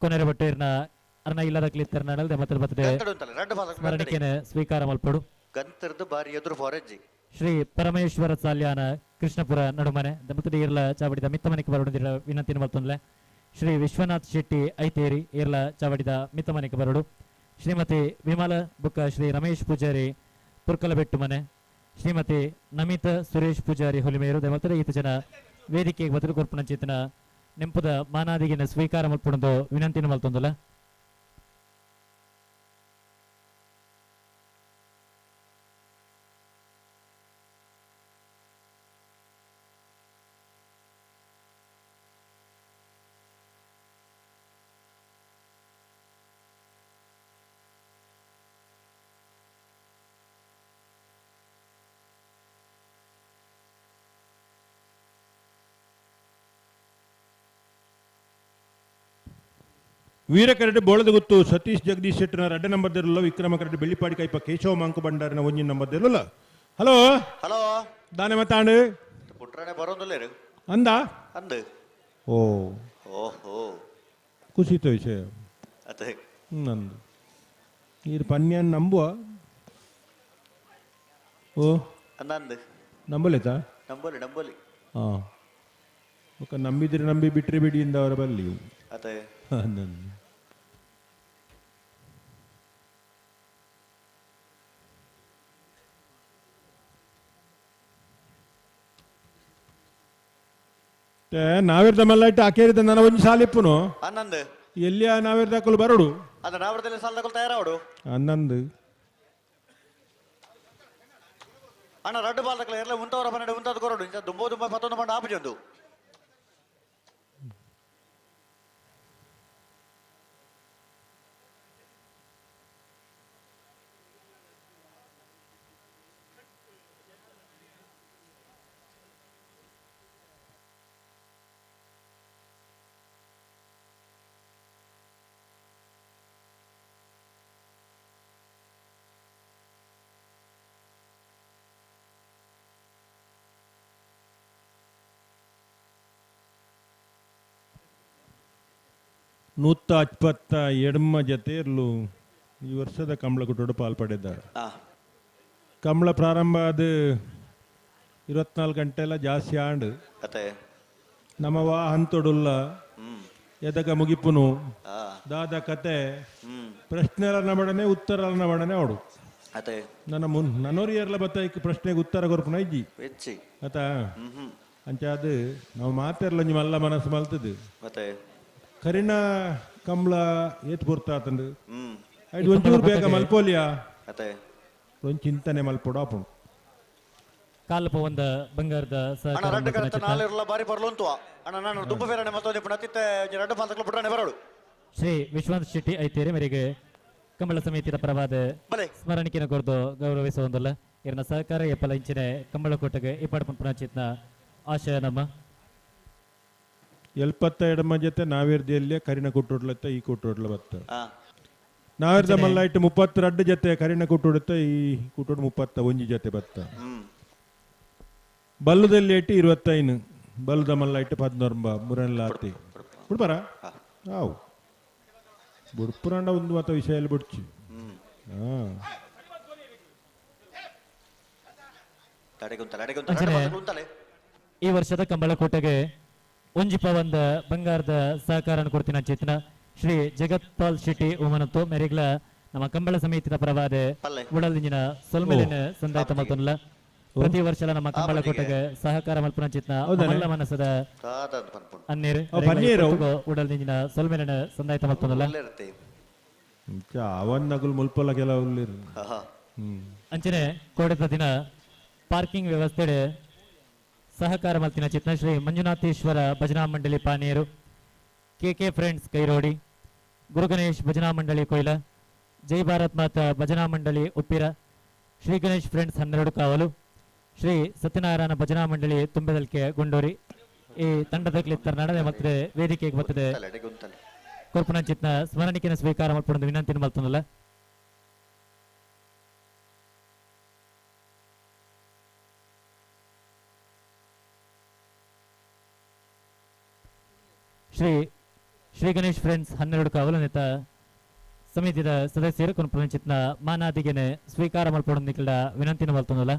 ಕೊನೆರೆ ಬಟ್ಟೆರ್ನ ಅರ್ನ ಇಲ್ಲದ ಕ್ಲೀನ್ ತರನಾಡಲ್ದೆ ಮತ್ತೆ ಬರ್ತದೆ ಸ್ಮರಣಿಕೆನ ಸ್ವೀಕಾರ ಮಲ್ಪಡು ಶ್ರೀ ಪರಮೇಶ್ವರ ಸಾಲ್ಯಾನ ಕೃಷ್ಣಪುರ ನಡುಮನೆ ಮತ್ತೆ ಇರ್ಲ ಚಾವಡಿದ ಮಿತ್ತಮನೆಗೆ ಬರೋದಿರ ವಿನಂತಿನ ಮಲ್ತೊಂದ್ಲೆ ಶ್ರೀ ವಿಶ್ವನಾಥ್ ಶೆಟ್ಟಿ ಐತೇರಿ ಏರ್ಲ ಚಾವಡಿದ ಮಿತ್ತಮನೆಗೆ ಬರಡು ಶ್ರೀಮತಿ ವಿಮಲ ಬುಕ್ಕ ಶ್ರೀ ರಮೇಶ್ ಪೂಜಾರಿ ಪುರ್ಕಲಬೆಟ್ಟು ಮನೆ ಶ್ರೀಮತಿ ನಮಿತ ಸುರೇಶ್ ಪೂಜಾರಿ ಹೊಲಿಮೇರು ಮತ್ತೆ ಈತ ಜನ ವೇದಿಕೆಗೆ ಬದಲು ಕೊರ್ಪುನ ಚೇತನ ನೆಂಪುದ ಮಾನಾದಿಗಿನ ಸ್ವೀಕಾರ ಮಲ್ಪುಣದು ವಿನಂತಿನ ಮಲ್ತೊಂದಲ್ಲ ವೀರಕರಡಿ ಬೋಳದ ಗುತ್ತು ಸತೀಶ್ ಜಗದೀಶ್ ಶೆಟ್ಟರ್ನ ರಡ್ಡ ನಂಬರ್ದಿರಲ್ಲ ವಿಕ್ರಮ ಕರಡಿ ಬೆಳ್ಳಿಪಾಡಿ ಕೈಪ ಕೇಶವ ಮಾಂಕು ಬಂಡಾರಿನ ಒಂಜಿ ನಂಬರ್ದಿರಲ್ಲ ಹಲೋ ಹಲೋ ದಾನೆ ಮತ್ತಾಂಡು ಪುಟ್ರನೆ ಬರೋದಿಲ್ಲ ಅಂದ ಅಂದು ಓ ಓಹೋ ಕುಸಿತ ವಿಷಯ ಅದೇ ನಂದು ನೀರು ಪನ್ಯಾನ್ ನಂಬುವ ಓ ಅಂದಂದು ನಂಬಲೇತಾ ನಂಬೋಲಿ ನಂಬೋಲಿ ಹಾಂ ಓಕೆ ನಂಬಿದ್ರೆ ನಂಬಿ ಬಿಟ್ಟರೆ ಬಿಡಿಯಿಂದ ಅವರ ಬಲ್ಲಿ ಅದೇ ನಂದು ನಾವಿರ್ದ ಮಲ್ಲೈಟ್ ಆಕೇರಿದ ನನ್ನ ಒಂಜಿ ಸಾಲಿಪ್ಪುನು ಅನ್ನಂದು ಎಲ್ಲಿಯ ನಾವಿರ್ದಾಕಲು ಬರಡು ಅದು ನಾವರದಲ್ಲಿ ಸಾಲ ತಗೊಳ್ತಾ ತಯಾರಾವಡು ಅನ್ನಂದು ಅಣ್ಣ ರಡ್ಡು ಬಾಲ್ ತಗೊಳ್ಳ ಎಲ್ಲ ಮುಂತವರ ಪನ್ನಡೆ ಮುಂತಾದ ಕೊರಡು ಇಂಚ ದುಂಬೋ ದುಂಬ 11 ಪಂಡ ಆಪುಜೊಂದು 172 ಜತೆಯಲ್ಲೂ ಈ ವರ್ಷದ ಕಂಬಳ ಕುಟ್ಟೋಡು ಪಾಲ್ಪಡಿದ್ದಾರೆ. ಕಂಬಳ ಪ್ರಾರಂಭ ಅದು 24 ಗಂಟೆ ಎಲ್ಲ ಜಾಸ್ತಿ ಆಂಡು ನಮ್ಮ ಹಂತೊಡುಲ್ಲ ಎದಗ ಮುಗಿಪುನು ದಾದ ಕತೆ ಪ್ರಶ್ನೆಲ ನಮಡನೆ ಉತ್ತರ ನಮಡನೆ ಅವಡು ನನ್ನ ನನ್ನೋರಿಯರ್ಲ ಬತ್ತಾಯ್ಕ ಪ್ರಶ್ನೆಗೆ ಉತ್ತರ ಕೊರ್ಪುನ ಇಜ್ಜಿ ಆತ ಅಂಚ ಅದು ನಾವು ಮಾತಾಡ್ಲ ಮಲ್ಲ ಮನಸ್ಸು ಮಲ್ತದ್ದು ಕರಿನ ಕಂಬಳ ಏತ್ ಬರ್ತಾತಂದು ಐದು ಒಂಚೂರು ಬೇಗ ಮಲ್ಪೋಲಿಯಾ ಒಂದು ಚಿಂತನೆ ಮಲ್ಪೋಡು ಆಪುಣು ಕಾಲಪ ಒಂದ ಬಂಗಾರದ ಬಾರಿ ಬರ್ಲಂತು ಅಣ್ಣ ನಾನು ದುಬ್ಬ ಬೇರೆ ಮತ್ತೊಂದು ಪುಣತಿತ್ತೆ ಎರಡು ಪಾಲಕಲು ಬಿಟ್ರೆ ಬರೋಡು ಶ್ರೀ ವಿಶ್ವನಾಥ್ ಶೆಟ್ಟಿ ಐತೇರಿ ಮೇರೆಗೆ ಕಂಬಳ ಸಮಿತಿಯ ಪರವಾದ ಸ್ಮರಣಿಕೆನ ಕೊರ್ದು ಗೌರವಿಸುವುದಲ್ಲ ಇರನ ಸಹಕಾರ ಎಪ್ಪಲ ಇಂಚಿನ ಕಂಬಳ ಕೋಟೆಗೆ ಇಪ್ಪಡ ಪುಣಚಿತ್ನ ಆಶಯ ನಮ್ಮ 72 ಜೊತೆ ನಾವೇರ್ದಿಯಲ್ಲೇ ಕರಿನ ಕುಟ್ಟೋಡ್ಲತ್ತ ಈ ಕುಟ್ಟೋಡ್ಲ ಬತ್ತ ನಾವೇರ್ದ ಮಲ್ಲ 32 ಜೊತೆ ಕರಿನ ಕುಟ್ಟೋಡುತ್ತ ಈ ಕುಟ್ಟೋಡು 31 ಜೊತೆ ಬತ್ತ ಬಲ್ಲದಲ್ಲಿ 25 ಬಲ್ಲದ ಮಲ್ಲ 14 ಮುರಲ್ಲ ಆತಿ ಬಿಡ್ಬಾರ ಆವು ಬುಡ್ಪುರಾಂಡ ಒಂದು ಮಾತ ವಿಷಯ ಎಲ್ಲ ಬಿಡ್ಚಿ ಈ ವರ್ಷದ ಕಂಬಳ ಕೋಟೆಗೆ ಒಂಜಿಪ ಒಂದ ಬಂಗಾರದ ಸಹಕಾರ ಕೊಡ್ತಿನ ಚೇತನ ಶ್ರೀ ಜಗತ್ಪಾಲ್ ಶೆಟ್ಟಿ ಉಮನತ್ತು ಮೆರೆಗ್ಲ ನಮ್ಮ ಕಂಬಳ ಸಮಿತಿಯ ಪರವಾದ ಉಡಲಿನ ಸೊಲ್ಮೆಲಿನ ಸಂದಾಯಿತ ಮಲ್ತನಲ್ಲ ಪ್ರತಿ ವರ್ಷ ನಮ್ಮ ಕಂಬಳ ಕೋಟೆಗೆ ಸಹಕಾರ ಮಲ್ಪನ ಚಿತ್ನ ಮಲ್ಲ ಮನಸ್ಸದ ಅನ್ನೇರು ಉಡಲಿನ ಸೊಲ್ಮೆಲಿನ ಸಂದಾಯಿತ ಮಲ್ತನಲ್ಲ ಅವನ್ ನಗುಲ್ ಮುಲ್ಪಲ್ಲ ಕೆಲವು ಅಂಚನೆ ಕೋಡೆದ ದಿನ ಪಾರ್ಕಿಂಗ್ ವ್ಯವಸ್ಥೆ ಸಹಕಾರ ಮಲ್ತಿನ ಚಿತ್ನ ಶ್ರೀ ಮಂಜುನಾಥೇಶ್ವರ ಭಜನಾ ಮಂಡಳಿ ಪಾನೀಯರು ಕೆಕೆ ಫ್ರೆಂಡ್ಸ್ ಕೈರೋಡಿ ಗುರು ಗಣೇಶ್ ಭಜನಾ ಮಂಡಳಿ ಕೊಯ್ಲ ಜೈ ಭಾರತ್ ಮಾತಾ ಭಜನಾ ಮಂಡಳಿ ಉಪ್ಪಿರ ಶ್ರೀ ಗಣೇಶ್ ಫ್ರೆಂಡ್ಸ್ 12 ಕಾವಲು ಶ್ರೀ ಸತ್ಯನಾರಾಯಣ ಭಜನಾ ಮಂಡಳಿ ತುಂಬೆದಲ್ಕೆ ಗುಂಡೂರಿ ಈ ತಂಡದಲ್ಲಿ ನಡೆದ ಮತ್ತೆ ವೇದಿಕೆಗೆ ಬರ್ತದೆ ಕೊರ್ಪುನ ಚಿತ್ನ ಸ್ಮರಣಿಕೆನ ಸ್ವೀಕಾರ ಮಾಡ್ಕೊಂಡು ವಿನಂತಿ ಮಲ್ತನಲ್ಲ ಶ್ರೀ ಗಣೇಶ್ ಫ್ರೆಂಡ್ಸ್ 12 ಕಾವಲು ನೇತ ಸಮಿತಿಯ ಸದಸ್ಯರು ಕೊರ್ಪುನ ಚಿತ್ನ ಮಾನಾದಿಗೆನೆ ಸ್ವೀಕಾರ ಮಾಡ್ಕೊಂಡು ನಿಖಿಲ ವಿನಂತಿನ ಮಲ್ತನಲ್ಲ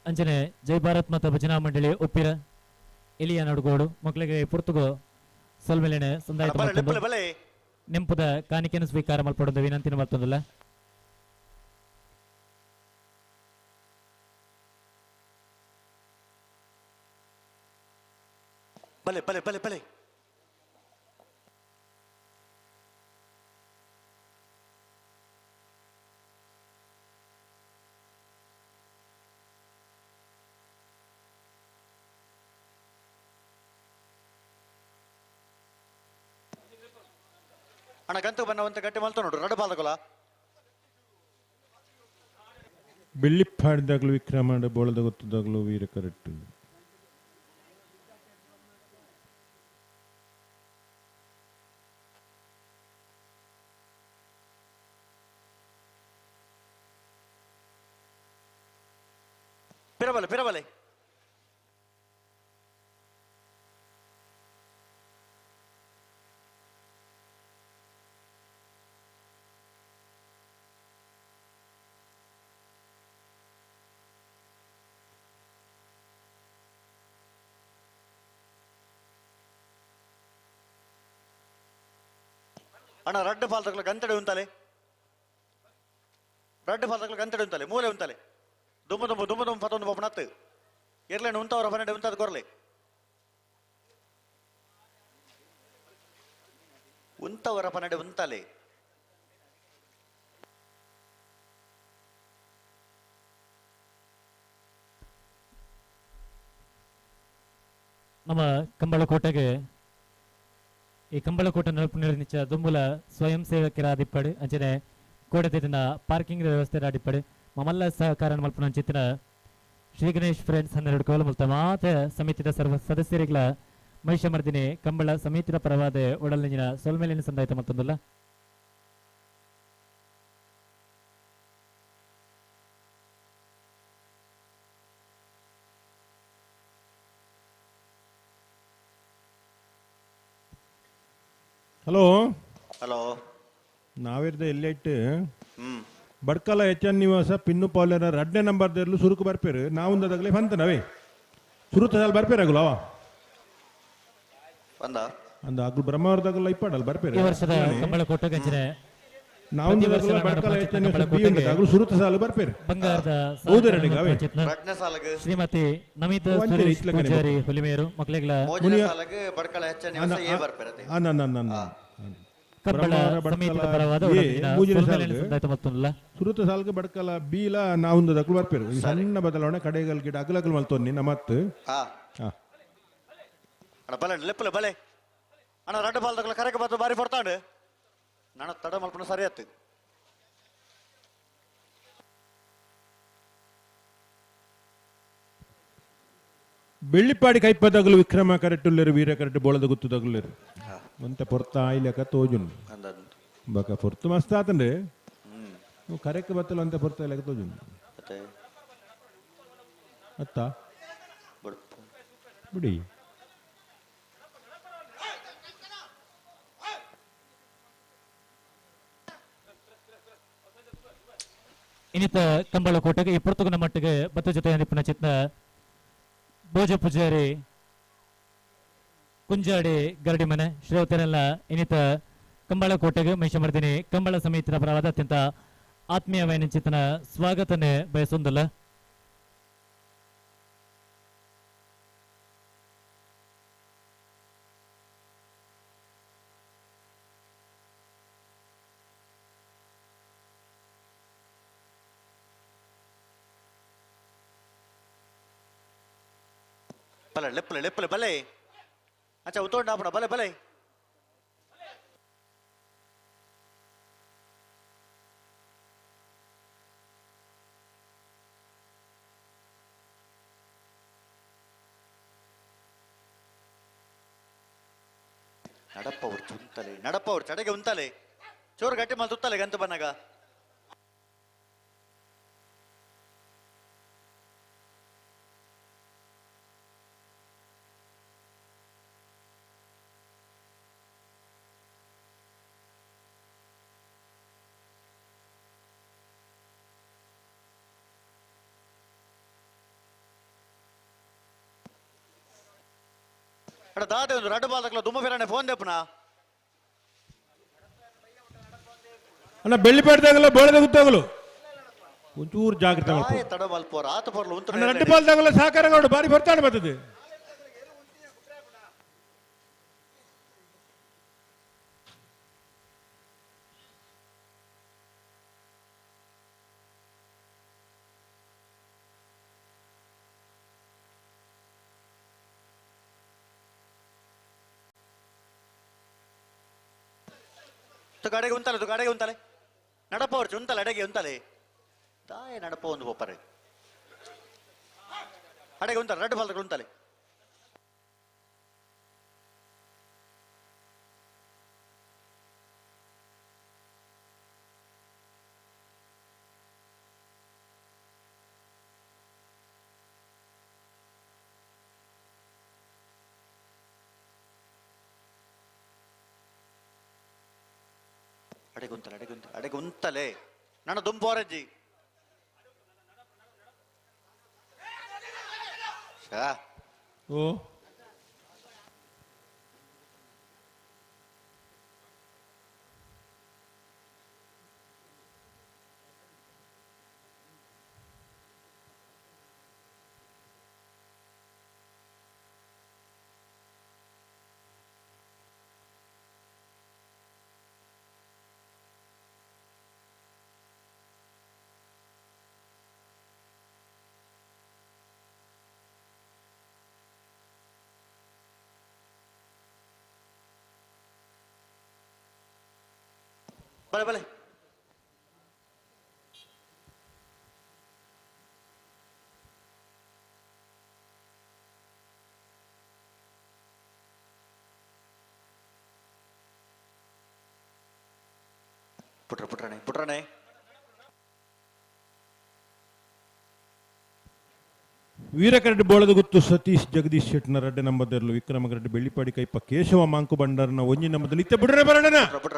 ಅಂಚನೆ ಜೈ ಭಾರತ್ ಮತ್ತು ಭಜನಾ ಮಂಡಳಿ ಉಪ್ಪಿರ ಇಲಿಯ ನಡುಗೋಡು ಮಕ್ಕಳಿಗೆ ಪುರ್ತುಗೋ ಸೊಲ್ಮೆಲೆನೆ ಸಂದಾಯಿತ ನೆಂಪುದ ಕಾಣಿಕೆಯನ್ನು ಸ್ವೀಕಾರ ಮಲ್ಪಡೋದು ವಿನಂತಿನ ಮಲ್ತೊಂದಲ್ಲ ಬಲೆ ಬಲೆ ಬಲೆ ಬಲೆ ಅಣ್ಣ ಗಂತು ಬನ್ನವಂತ ಗಟ್ಟಿ ಮಲ್ತ ನೋಡ್ರು ರಡ ಬಾಲಕಲ ಬೆಳ್ಳಿ ಪಾಡಿದಾಗಲೂ ವಿಕ್ರಮ ಬೋಳದ ಗೊತ್ತದಾಗಲೂ ವೀರ ಕರೆಕ್ಟ್ ಪಿರಬಲೆ ಪಿರಬಲೆ ಅಣ್ಣ ರಡ್ಡ ಫಾಲ್ತಗಳ ಗಂತಡೆ ಉಂತಲೆ ರಡ್ಡ ಫಾಲ್ತಗಳ ಗಂತಡೆ ಉಂತಲೆ ಮೂಲೆ ಉಂತಲೆ ದುಮ್ಮ ಪತ್ತೊಂದು ಪಾಪ ನತ್ತು ಇರ್ಲೇನು ಉಂತವರ ಪನ್ನಡೆ ಉಂತದ ಕೊರ್ಲೆ ಉಂತವರ ಪನ್ನಡೆ ಉಂತಲೆ ನಮ್ಮ ಕಂಬಳಕೋಟೆಗೆ ಈ ಕಂಬಳಕೋಟೆ ನಿರ್ಮಿಸಿದ ದುಮ್ಮುಲ ಸ್ವಯಂ ಸೇವಕರ ಅಡಿಪ್ಪಡು ಅಂಚನೆ ಕೋಟೆದಿನ ಪಾರ್ಕಿಂಗ್ ವ್ಯವಸ್ಥೆ ಅಡಿಪ್ಪಡು ಮಮಲ್ಲ ಸಹಕಾರ ಮಲ್ಪನ ಚಿತ್ರ ಶ್ರೀ ಗಣೇಶ್ ಫ್ರೆಂಡ್ಸ್ 12 ಕೋಲ ಮುಲ್ತ ಮಾತ ಸಮಿತಿಯ ಸರ್ವ ಸದಸ್ಯರಿಗಳ ಮಹಿಷಮರ್ದಿನಿ ಕಂಬಳ ಸಮಿತಿರ ಪರವಾದ ಒಡಲಿನ ಸೊಲ್ಮೇಲಿನ ಸಂದಾಯಿತ ಮತ್ತೊಂದಲ್ಲ. ಹಲೋ ಹಲೋ ನಾವಿರ್ದ ಎಲ್ಲೆಟ್ಟು ಬಡ್ಕಲ ಹೆಚ್ಚನ್ ನಿವಾಸ ಪಿನ್ನು ಪಾಲರ 2ನೇ ನಂಬರ್ದಲ್ಲೂ ಸುರುಕು ಬರ್ಪೇರು ನಾವುಂದಾಗಲೇ ಬಂತ ನವೇ ಸುರುತ ಸಾಲ ಬರ್ಪೇರಾಗಲ್ಲ ಅವ ಬಂದ ಅಂದ ಅಗ್ಲು ಬ್ರಹ್ಮಾವರದಾಗಲ್ಲ ಇಪ್ಪಡಲ್ಲ ಬರ್ಪೇರು ಈ ವರ್ಷದ ಕಂಬಳ ಕೋಟ ಗಂಜಿನ ನಾವುಂದಾಗಲ್ಲ ಬಡ್ಕಲ ಹೆಚ್ಚನ್ ಅಗ್ಲು ಸುರುತ ಸಾಲ ಬರ್ಪೇರು ಬಂಗಾರದ ಹೌದರಡಿಗೆ ಅವೇ ರಡ್ನೆ ಸಾಲಗ ಶ್ರೀಮತಿ ನಮಿತಾ ಸುರೇಶ್ ಪೂಜಾರಿ ಹುಲಿಮೇರು ಮಕ್ಕಳಿಗಳ ಮೋಜಿನ ಸಾಲಗ ಬಡ್ಕಳ ಹೆಚ್ಚ ನಿವಾಸ ಏ ಬರ್ಪೇರತೆ ಕಂಬಳ ಸಮಿತಿಯ ಪರವಾದ ಒಡಲಿನ ಸೊಲ್ಮೇಲಿನ ಸಂದಾಯಿತ ಮತ್ತೊಂದಲ್ಲ. ಸುರುತ ಸಾಲ್ಗೆ ಬಡ್ಕಲ ಬೀಲ ನಾವುಂದಾಗಲು ಬರ್ಪೇರು ಈ ಸಣ್ಣ ಬದಲಾವಣೆ ಕಡೆಗಲ್ ಗಿಡ ಅಗಲಗಲ್ ಮಲ್ತೋನಿ ನಮ್ಮತ್ತು ಹಾ ಅಣ್ಣ ಬಲೆ ಲೆಪ್ಪಲೆ ಬಲೆ ಅಣ್ಣ ರಡ್ಡ ಬಾಲ್ದಗಳ ಕರೆಗೆ ಬತ್ತು ಬಾರಿ ಬರ್ತಾಂಡು ನನ್ನ ತಡ ಮಲ್ಪನ ಸರಿ ಆಯ್ತು. ಬೆಳ್ಳಿಪಾಡಿ ಕೈಪದಗಲು ವಿಕ್ರಮ ಕರೆಟ್ಟುಲ್ಲೇರು ವೀರ ಕರೆಟ್ಟು ಬೋಳದ ಗುತ್ತು ತಗುಲ್ಲೇರು ಒಂತೆ ಪೊರ್ತ ಆಯ್ಲಕ ತೋಜುನ್ ಬಕ ಪೊರ್ತು ಮಸ್ತ್ ಆತಂಡೆ ಕರೆಕ್ಕೆ ಬತ್ತಲು ಅಂತೆ ಪೊರ್ತ ಇಲ್ಲಕ ತೋಜುನ್ ಅತ್ತ ಬಿಡಿ ಇನ್ನಿತ ಕಂಬಳ ಕೋಟೆಗೆ ಇಪ್ಪತ್ತುಗುಣ ಮಟ್ಟಿಗೆ ಬತ್ತ ಜೊತೆ ನಿಪುಣ ಚಿತ್ನ ಭೋಜ ಪೂಜಾರಿ ಕುಂಜಾಡಿ ಗರಡಿ ಮನೆ ಶ್ರೀವತನೆಲ್ಲ ಇನ್ನಿತ ಕಂಬಳ ಕೋಟೆಗೆ ಮಹಿಷಮರ್ದಿನಿ ಕಂಬಳ ಸಮಿತಿಯ ಪರವಾದ ಅತ್ಯಂತ ಆತ್ಮೀಯವಾದ ಚಿತ್ತನ ಸ್ವಾಗತನೆ ಬಯಸೊಂದಲ್ಲ. ಬಲೆ ಲೆಪ್ಪಲೆ ಲೆಪ್ಪಲೆ ಬಲೆ ಅಚ್ಚಾ ಉತ್ತೋಂಡ ಆಪಣ ಬಲೆ ಬಲೆ ನಡಪ್ಪವ್ರು ಚಡೆಗೆ ಉಂತಲೆ ಚೋರು ಗಟ್ಟಿ ಮಲ್ ತುತ್ತಲೆ ಗಂತು ಬನ್ನಗ ದಾದೆ ಒಂದು ರಡ್ಡು ಬಾಲ್ದಕ್ಲ ದುಮ್ಮ ಫಿರಾಣೆ ಫೋನ್ ದೇಪನ ಅಣ್ಣ ಬೆಳ್ಳಿಪಾಡ್ದಾಗಲ್ಲ ಬೋಳದ ಗುತ್ತಾಗಲು ಒಂಚೂರು ಜಾಗ್ರತೆ ತಡ ಮಲ್ಪೋರ್ ಆತ ಪರ್ಲು ಉಂತ ರಡ್ಡು ಬಾಲ್ದಾಗಲ್ಲ ಸಾಕಾರಗೌಡು ಬಾರಿ ಬರ್ತಾನೆ ಬರ್ತದೆ ಕಡೆಗೆ ಉಂತಲೆ ಕಡೆಗೆ ಉಂತಲೆ ನಡಪವ್ರು ಉಂತಲೆ ಅಡೆಗೆ ಉಂತಲೆ ತಾಯ ನಡಪ ಒಂದು ಒಪ್ಪರೆ ಅಡೆಗೆ ಉಂತಲೆ ರಡ್ಡು ಬಾಲ್ದಗಳು ಉಂತಲೆ ಅಡೆಗೆ ಉಂತಲೆ ನನ್ನ ದುಂಬೋರಜ್ಜಿ ಓ ಬಲೆ ಬಲೆ ಪುಟ್ರಣೆ ವೀರಕರೆಡ್ಡಿ ಬೋಳದ ಗುತ್ತು ಸತೀಶ್ ಜಗದೀಶ್ ಶೆಟ್ನ ರಡ್ಡೆ ನಂಬರ್ದರ್ಲು ವಿಕ್ರಮಕರೆಡ್ಡಿ ಬೆಳ್ಳಿಪಾಡಿ ಕೈಪ ಕೇಶವ ಮಾಂಕು ಬಂಡಾರನ ಒಂಜಿ ನಂಬರ್ದಲ್ಲಿ ಇತ್ತೆ ಬಿಡ್ರೆ ಬರೋಣ ಪುಟ್ರ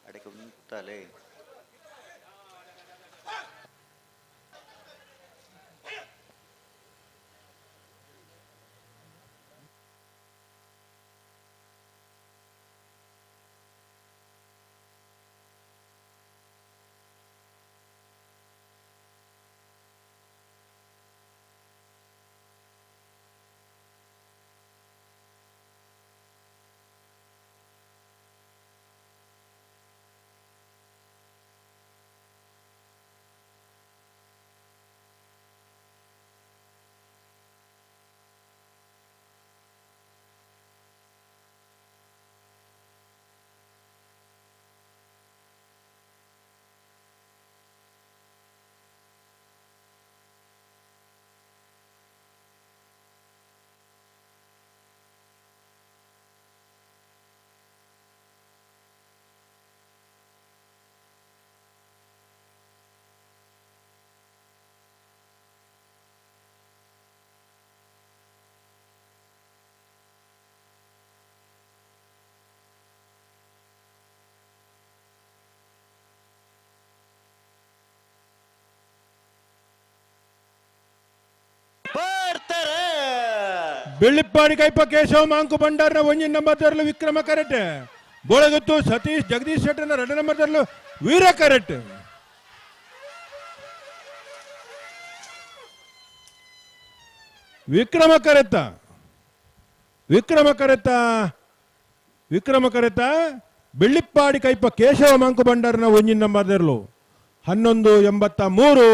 ಅಡೆಗೆ ಉಂಟಲೆ ಬೆಳ್ಳಿಪ್ಪಾಡಿ ಕೈಪ ಕೇಶವ ಮಾಂಕು ಬಂಡಾರನ ಒಂಜಿ ನಂಬರ್ದರ್ಲು ವಿಕ್ರಮಕರೆಡ್ಡಿ ಬೋಳಗುತ್ತು ಸತೀಶ್ ಜಗದೀಶ್ ಶೆಟ್ಟರ್ನ ರಡ್ಡೆ ನಂಬರ್ದರ್ಲು ವೀರಕರೆಡ್ಡಿ ವಿಕ್ರಮಕರೆತ ಬೆಳ್ಳಿಪ್ಪಾಡಿ ಕೈಪ ಕೇಶವ ಮಾಂಕು ಬಂಡಾರನ ಒಂಜಿ ನಂಬರ್ದರ್ಲು 1183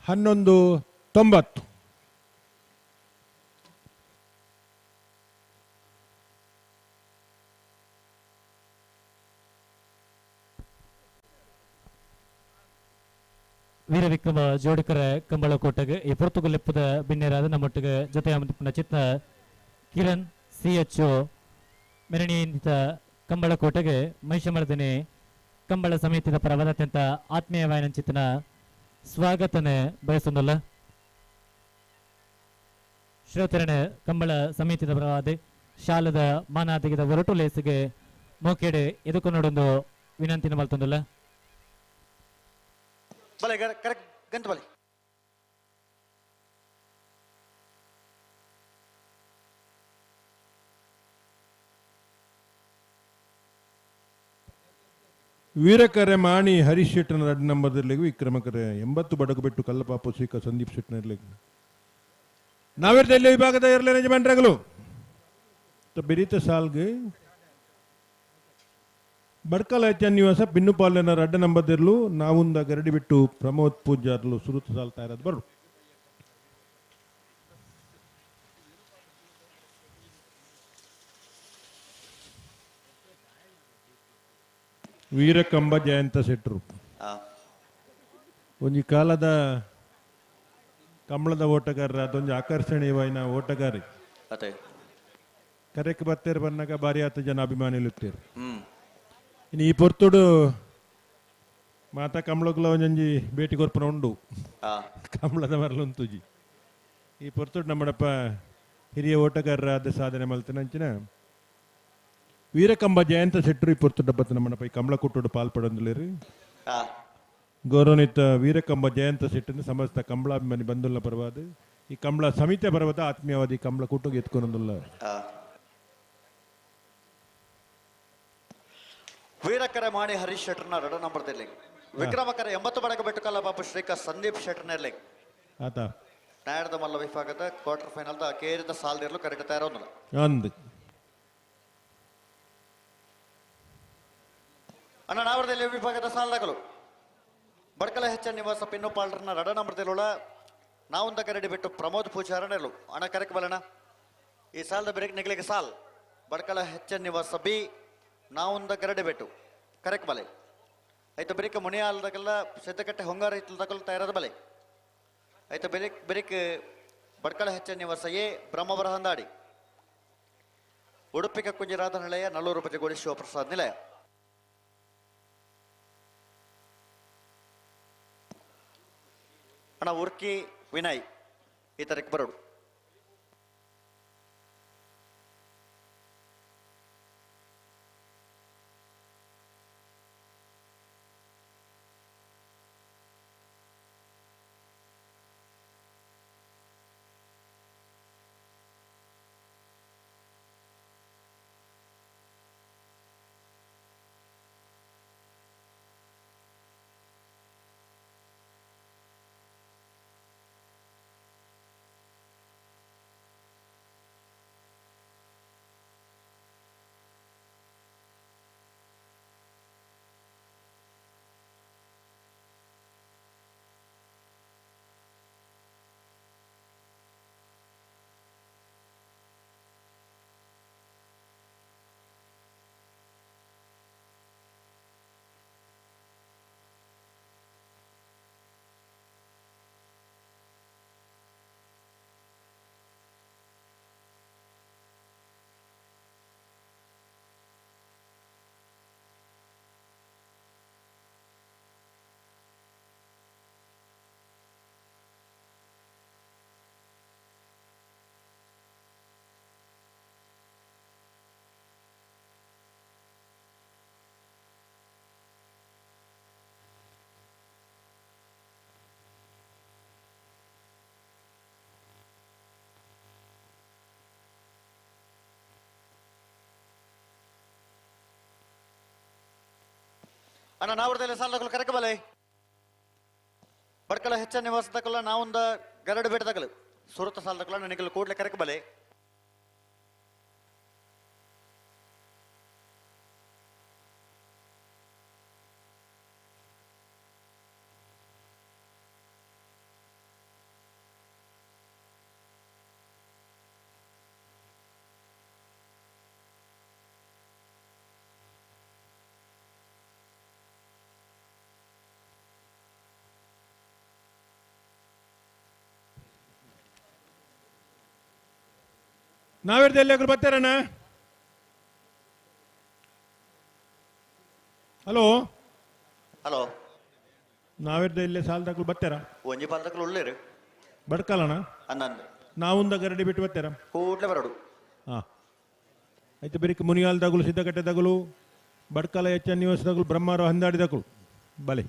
1190 ವೀರ ವಿಕ್ರಮ ಜೋಡಿಕರ ಕಂಬಳ ಕೋಟೆಗೆ ಈ ಪೊರ್ತುಗಲೆಪ್ಪದ ಬಿನ್ನೆರಾದ ನಮ್ಮೊಟ್ಟಿಗೆ ಜೊತೆ ಅಮೃತಪುನ ಚಿತ್ತ ಕಿರಣ್ CH ಮೆರಣಿಯಿಂದ ಕಂಬಳ ಕೋಟೆಗೆ ಮಹಿಷಮರ್ದಿನಿ ಕಂಬಳ ಸಮಿತಿಯ ಪರವಾದ ಅತ್ಯಂತ ಆತ್ಮೀಯವಾದ ಚಿತ್ತನ ಸ್ವಾಗತನೆ ಬಯಸೊಂದಲ್ಲ ಶ್ರೋತರನೆ ಕಂಬಳ ಸಮಿತಿಯ ಪರವಾದ ಶಾಲದ ಮಾನಾದಿಗದ ಹೊರಟು ಲೇಸಿಗೆ ಮೋಕೆಡೆ ಎದುಕೊಂಡೊಂದು ವಿನಂತಿನ ಮಲ್ತೊಂದಲ್ಲ ಬಲೆ ಕರೆಕ್ಟ್ ಗಂಟು ಬಲೆ ವೀರಕರೆ ಮಾಣಿ ಹರೀಶ್ ಶೆಟ್ಟನ ರಡ್ ನಂಬರ್ದಲ್ಲಿ ವಿಕ್ರಮಕರೆ 80 ಬಡಗು ಬಿಟ್ಟು ಕಲ್ಲಪಾಪು ಸೀಕ ಸಂದೀಪ್ ಶೆಟ್ಟನ ಇರ್ಲಿಕ್ಕೆ ನಾವಿರ್ದಲ್ಲಿ ವಿಭಾಗದ ಇರಲಿ ಯಜಮಾನರಾಗಲು ಬೆರೀತ ಸಾಲ್ಗೆ ಬಡ್ಕಲ ನಿವಾಸ ಪಿನ್ನುಪಾಲನ ರಡ್ಡ ನಂಬರ್ದಿರ್ಲು ನಾವುಂದ ಗರಡಿ ಬಿಟ್ಟು ಪ್ರಮೋದ್ ಪೂಜಾರ್ಲು ಸುರುತ ಸಾಲ್ತಾ ಇರೋದು ಬರು ವೀರಕಂಬ ಜಯಂತ ಶೆಟ್ರು ಒಂಜಿ ಕಾಲದ ಕಂಬಳದ ಓಟಗಾರರ ಅದೊಂದು ಆಕರ್ಷಣೀಯವಾಯಿನ ಓಟಗಾರಿ ಕರೆಕ್ ಬತ್ತೇರು ಬನ್ನಾಗ ಬಾರಿ ಆತ ಜನ ಅಭಿಮಾನಿಗಳು ಇರ್ತೀರು ಇನ್ನು ಈ ಪೊರ್ತುಡು ಮಾತಾ ಕಂಬಳಗುಲ ಒಂಜಿ ಭೇಟಿ ಕೊರ್ಪನ ಉಂಡು ಕಂಬಳದ ಮರಲೊಂತುಜಿ ಈ ಪೊರ್ತುಡು ನಮ್ಮಡಪ್ಪ ಹಿರಿಯ ಓಟಗಾರರಾದ ಸಾಧನೆ ಮಲ್ತನಂಚಿನ ವೀರಕಂಬ ಜಯಂತ ಶೆಟ್ರು ಈ ಪೊರ್ತುಡು ಬತ್ತ ನಮ್ಮಡಪ್ಪ ಈ ಕಂಬಳ ಕುಟ್ಟುಡು ಪಾಲ್ಪಡೊಂದುಲೇರಿ ಗೌರವನಿತ ವೀರಕಂಬ ಜಯಂತ ಶೆಟ್ಟಿನ ಸಮಸ್ತ ಕಂಬಳಾಭಿಮಾನಿ ಬಂದುಲ್ಲ ಪರವಾದ ಈ ಕಂಬಳ ಸಮಿತಿ ಪರವಾದ ಆತ್ಮೀಯವಾದಿ ಕಂಬಳ ಕುಟ್ಟುಗೆ ಎತ್ಕೊಂಡೊಂದುಲ್ಲ ವೀರಕರೆ ಮಾಣಿ ಹರೀಶ್ ಶೆಟ್ಟರ್ನ ರಡ ನಂಬರ್ದಲ್ಲಿ ವಿಕ್ರಮಕರೆ 80 ಬಡಗ ಬೆಟ್ಟಕಲ್ಲ ಬಾಪು ಶ್ರೀಕ ಸಂದೀಪ್ ಶೆಟ್ಟರ್ನ ಇರ್ಲಿ ಆತ ನ್ಯಾಯದ ಮಲ್ಲ ವಿಭಾಗದ ಕ್ವಾರ್ಟರ್ ಫೈನಲ್ ಕೇರಿದ ಸಾಲ್ದಿರ್ಲು ಕರೆಕ್ಟ್ ತಯಾರೊಂದಿಲ್ಲ ಅಂದ್ ಅಣ್ಣ ನಾವರದಲ್ಲಿ ವಿಭಾಗದ ಸಾಲ್ದಾಗಲು ಬಡ್ಕಲ ಹೆಚ್ಚ ನಿವಾಸ ಪಿನ್ನು ಪಾಲ್ಡರ್ನ ರಡ ನಂಬರ್ದಿಲ್ಲ ನಾವುಂದ ಕರಡಿ ಬಿಟ್ಟು ಪ್ರಮೋದ್ ಪೂಜಾರನೆರ್ಲು ಅಣ್ಣ ಕರೆಕ್ ಬಲಣ್ಣ ಈ ಸಾಲದ ಬ್ರೇಕ್ ನಿಗ್ಲಿಕ್ಕೆ ಸಾಲ್ ಬಡ್ಕಲ ಹೆಚ್ಚ ನಿವಾಸ ಬಿ ನಾವುಂದ ಕರಡಿ ಬಿಟ್ಟು ಕರೆಕ್ ಬಲೆ ಐತ ಬೆರಿಕ ಮುನಿಯಾಲದಕಲ್ಲ ಸೆದ್ದಕಟ್ಟೆ ಹೊಂಗಾರ ಇತ್ತಲದಕಲ್ಲ ತಯಾರಾದ ಬಲೆ ಐತ ಬೆರಿಕ್ ಬಡ್ಕಳ ಹೆಚ್ಚ ನಿವಾಸ ಎ ಬ್ರಹ್ಮಬರಹಂದಾಡಿ ಉಡುಪಿ ಕುಂಜಿರಾದ ನಿಲಯ ನಲ್ಲೂರು ಬಜಗೋಡಿ ಶಿವಪ್ರಸಾದ್ ನಿಲಯ ಅಣ್ಣ ಉರ್ಕಿ ವಿನಯ್ ಈ ತರಕ್ಕೆ ಬರೋಡು ಅಣ್ಣ ನಾವ್ರದಲ್ಲೇ ಸಾಲದಕಲು ಕರೆಕ ಬಲೆ ಬಡ್ಕಳ ಹೆಚ್ಚ ನಿವಾಸದಕಲ್ಲ ನಾವೊಂದ ಗರಡು ಬೇಟದಕಲು ಸುರತ ಸಾಲದಕಲ್ಲ ನನಗೆ ಕೂಡ್ಲೆ ಕರೆಕ ಬಲೆ ನಾವಿರ್ದ ಎಲ್ಲಿ ಬರ್ತಾರಣ್ಣ ಹಲೋ ಹಲೋ ನಾವಿರ್ದ ಇಲ್ಲೇ ಸಾಲದಾಗ್ಲು ಬರ್ತಾರ ಒಂಜಿ ಪಾಲದಕಲು ಉಳ್ಳೇರು ಬಡ್ಕಲ್ಲಣ್ಣ ಅನ್ನಂದು ನಾವುಂದ ಗರಡಿ ಬಿಟ್ಟು ಬರ್ತಾರ ಕೂಡ್ಲೆ ಬರೋಡು ಹಾ ಆಯ್ತು ಬೇರೆ ಮುನಿಯಾಲ್ದಾಗಲು ಸಿದ್ದಕಟ್ಟೆದಾಗಲು ಬಡ್ಕಲ ಹೆಚ್ಚ ನಿವಾಸದಾಗಲು ಬ್ರಹ್ಮಾರು ಹಂದಾಡಿದಾಗಲು ಬಲೆ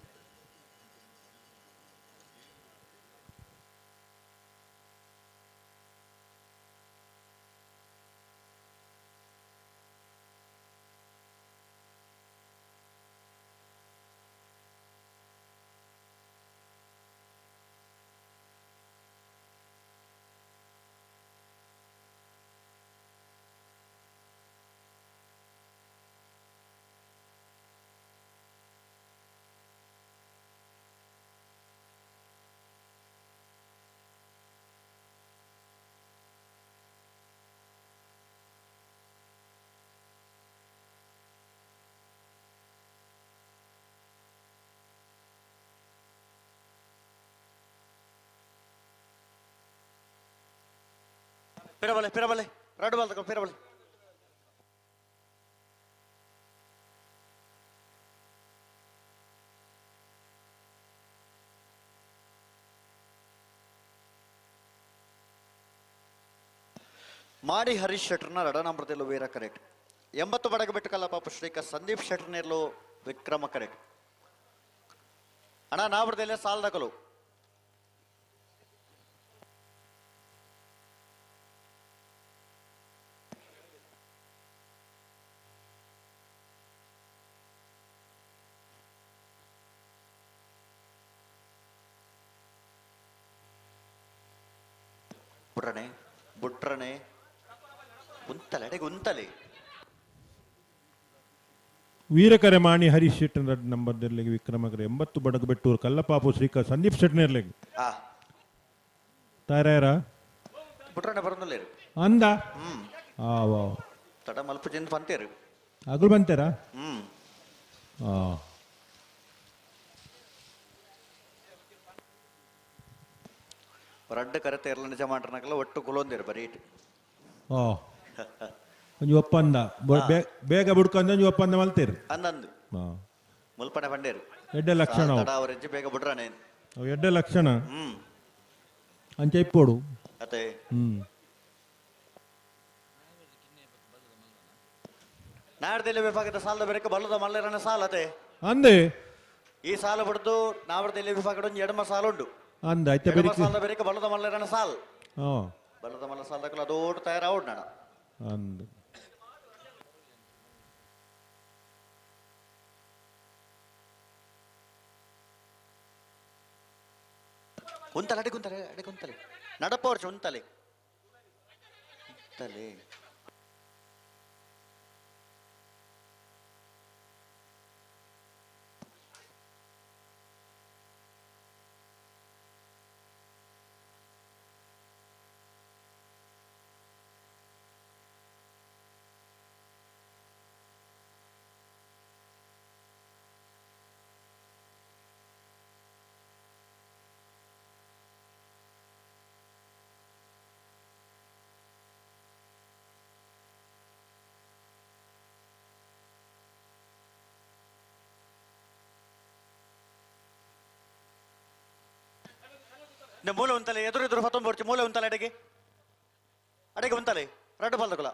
ಪಿರಬಲೆ ರಡ್ಡು ಬಾಲ್ ತಗೋ ಪಿರಬಲೆ ಮಾಡಿ ಹರೀಶ್ ಶೆಟ್ರನ ರಡನಾಮೃತಲ್ಲೂ ವೀರ ಕರೆಕ್ಟ್ 80 ಬಡಗ ಬೆಟ್ಟಕಲ್ಲ ಪಾಪ ಶ್ರೀಕ ಸಂದೀಪ್ ಶೆಟ್ರನೇರ್ಲು ವಿಕ್ರಮ ಕರೆಕ್ಟ್ ಅಣ್ಣ ನಾವ್ರದಲ್ಲೇ ಸಾಲದಕಲು ಬುಟ್ರನೆ ಗುಂತಲೆ ವೀರಕರೆ ಮಾಣಿ ಹರೀಶ್ ಶೆಟ್ಟನ್ ರಡ್ ನಂಬರ್ ವಿಕ್ರಮಕರೆ 80 ಬಡಗು ಬೆಟ್ಟೂರು ಕಲ್ಲಪಾಪು ಶ್ರೀಕ ಸಂದೀಪ್ ಶೆಟ್ನೇರ್ಲೆಗ್ ತಾರಾರ ಬುಟ್ರನೆ ಬರಂದಲ್ಲೇರು ಅಂದ ಆ ವಾ ತಡ ಮಲ್ಪ ಜನ ಪಂತೇರು ಅಗಲು ಬಂತಾರ ರಡ್ಡು ಕರೆತ ಎಲ್ಲ ನಿಜ ಮಾಡ್ರನಕಲ್ಲ ಒಟ್ಟು ಕುಲೊಂದಿರು ಬರೀ ಇಟ್ಟು ಓ ಒಂಜಿ ಒಪ್ಪಂದ ಬೇಗ ಬಿಡ್ಕೊಂಡ ಒಂಜಿ ಒಪ್ಪಂದ ಮಲ್ತೇರು ಅಂದಂದು ಮುಲ್ಪನೆ ಬಂಡೇರು ಎಡ್ಡೆ ಲಕ್ಷಣ ತಡ ಅವ್ರ ಹೆಜ್ಜೆ ಬೇಗ ಬಿಡ್ರಾನೆ ಅವು ಎಡ್ಡೆ ಲಕ್ಷಣ ಹ್ಮ್ ಅಂಚ ಇಪ್ಪೋಡು ಅತ್ತೆ ನಾಡ್ದೆಲ್ಲ ವಿಭಾಗದ ಸಾಲದ ಬೆರಕೆ ಬಲ್ಲದ ಮಲ್ಲೇರನ ಸಾಲ ಅತೆ ಅಂದೆ ಈ ಸಾಲ ಬಿಡ್ದು ನಾವರ್ದಲ್ಲಿ ವಿಭಾಗದ ಒಂದು ಎಡಮ ಸಾಲ ಉಂಟು ಅಂದ ಐತೆ ಎಡಮ ಬೆರಿಕೆ ಸಾಲದ ಬೆರಕೆ ಬಲ್ಲದ ಮಲ್ಲೇರನ ಸಾಲ ಹಾ ಬಲ್ಲದ ಮಲ್ಲ ಸಾಲದಕ್ಕಲ್ಲ ದೊಡ್ಡ ತಯಾರಾವಡ್ ನಾಡ ಅಂದು ಕುಂತಲೆ ಅಡೆ ಕುಂತಲೆ ಅಡೆ ಕುಂತಲೆ ನಡಪೋರ್ಚು ಉಂತಲೆ ಉಂತಲೆ ಮೂಲೆ ಉಂತಲೆ ಎದುರು ಹೊತ್ತೊಂದು ಬರ್ಚು ಮೂಲೆ ಉಂತಲೆ ಅಡೆಗೆ ಉಂತಲೆ ರಡ್ಡು ಪಾಲ್ದಕುಲ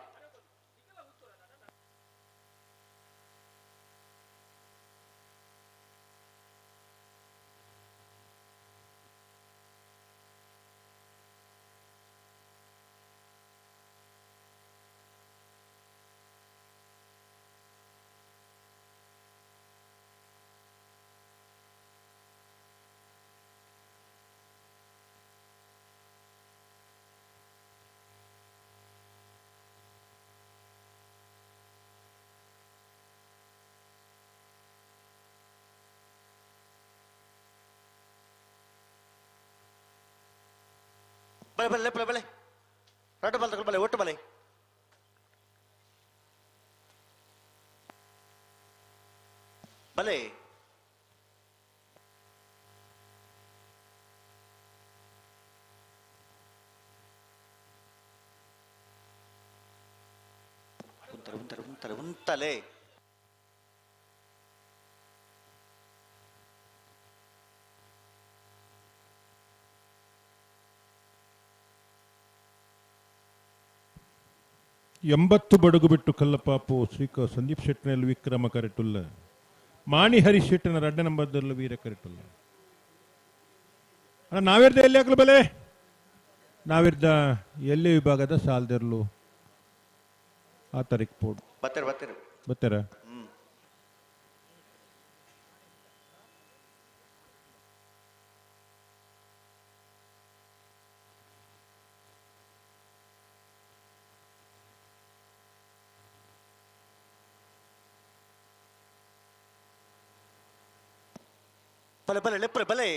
ಬಲೆ ಬಲೆ ಲೆಪ್ಪಲೆ ಬಲೆ ರಡ್ಡು ಪಾಲ್ದಕುಲ ಬಲೆ ಒಟ್ಟು ಬಲೆ ಬಲೆ ಉಂತಲೆ ಉಂತಲೆ ಉಂತಲೆ ಉಂತಲೆ ಎಂಬತ್ತು ಬಡಗು ಬಿಟ್ಟು ಕಲ್ಲಪಾಪು ಶ್ರೀಕ ಸಂದೀಪ್ ಶೆಟ್ಟಿನಲ್ಲಿ ವಿಕ್ರಮ ಕರೆಟುಲ್ಲ ಮಾಣಿ ಹರೀಶ್ ಶೆಟ್ಟಿನ ರಡ್ಡ ನಂಬರ್ದಲ್ಲೂ ವೀರ ಕರೆಟುಲ್ಲ ಅಣ್ಣ ನಾವಿರ್ದ ಎಲ್ಲಿ ಹಾಕಲು ಬೆಲೆ ನಾವಿರ್ದ ಎಲ್ಲಿ ವಿಭಾಗದ ಸಾಲದರ್ಲು ಆ ತಾರೀಕು ಪೋಡು ಬತ್ತೇರು ಬತ್ತೇರು ಬತ್ತಾರ ಬಲೆ ಬಲೆ ಲೆಪ್ಪಲೆ ಬಲೆ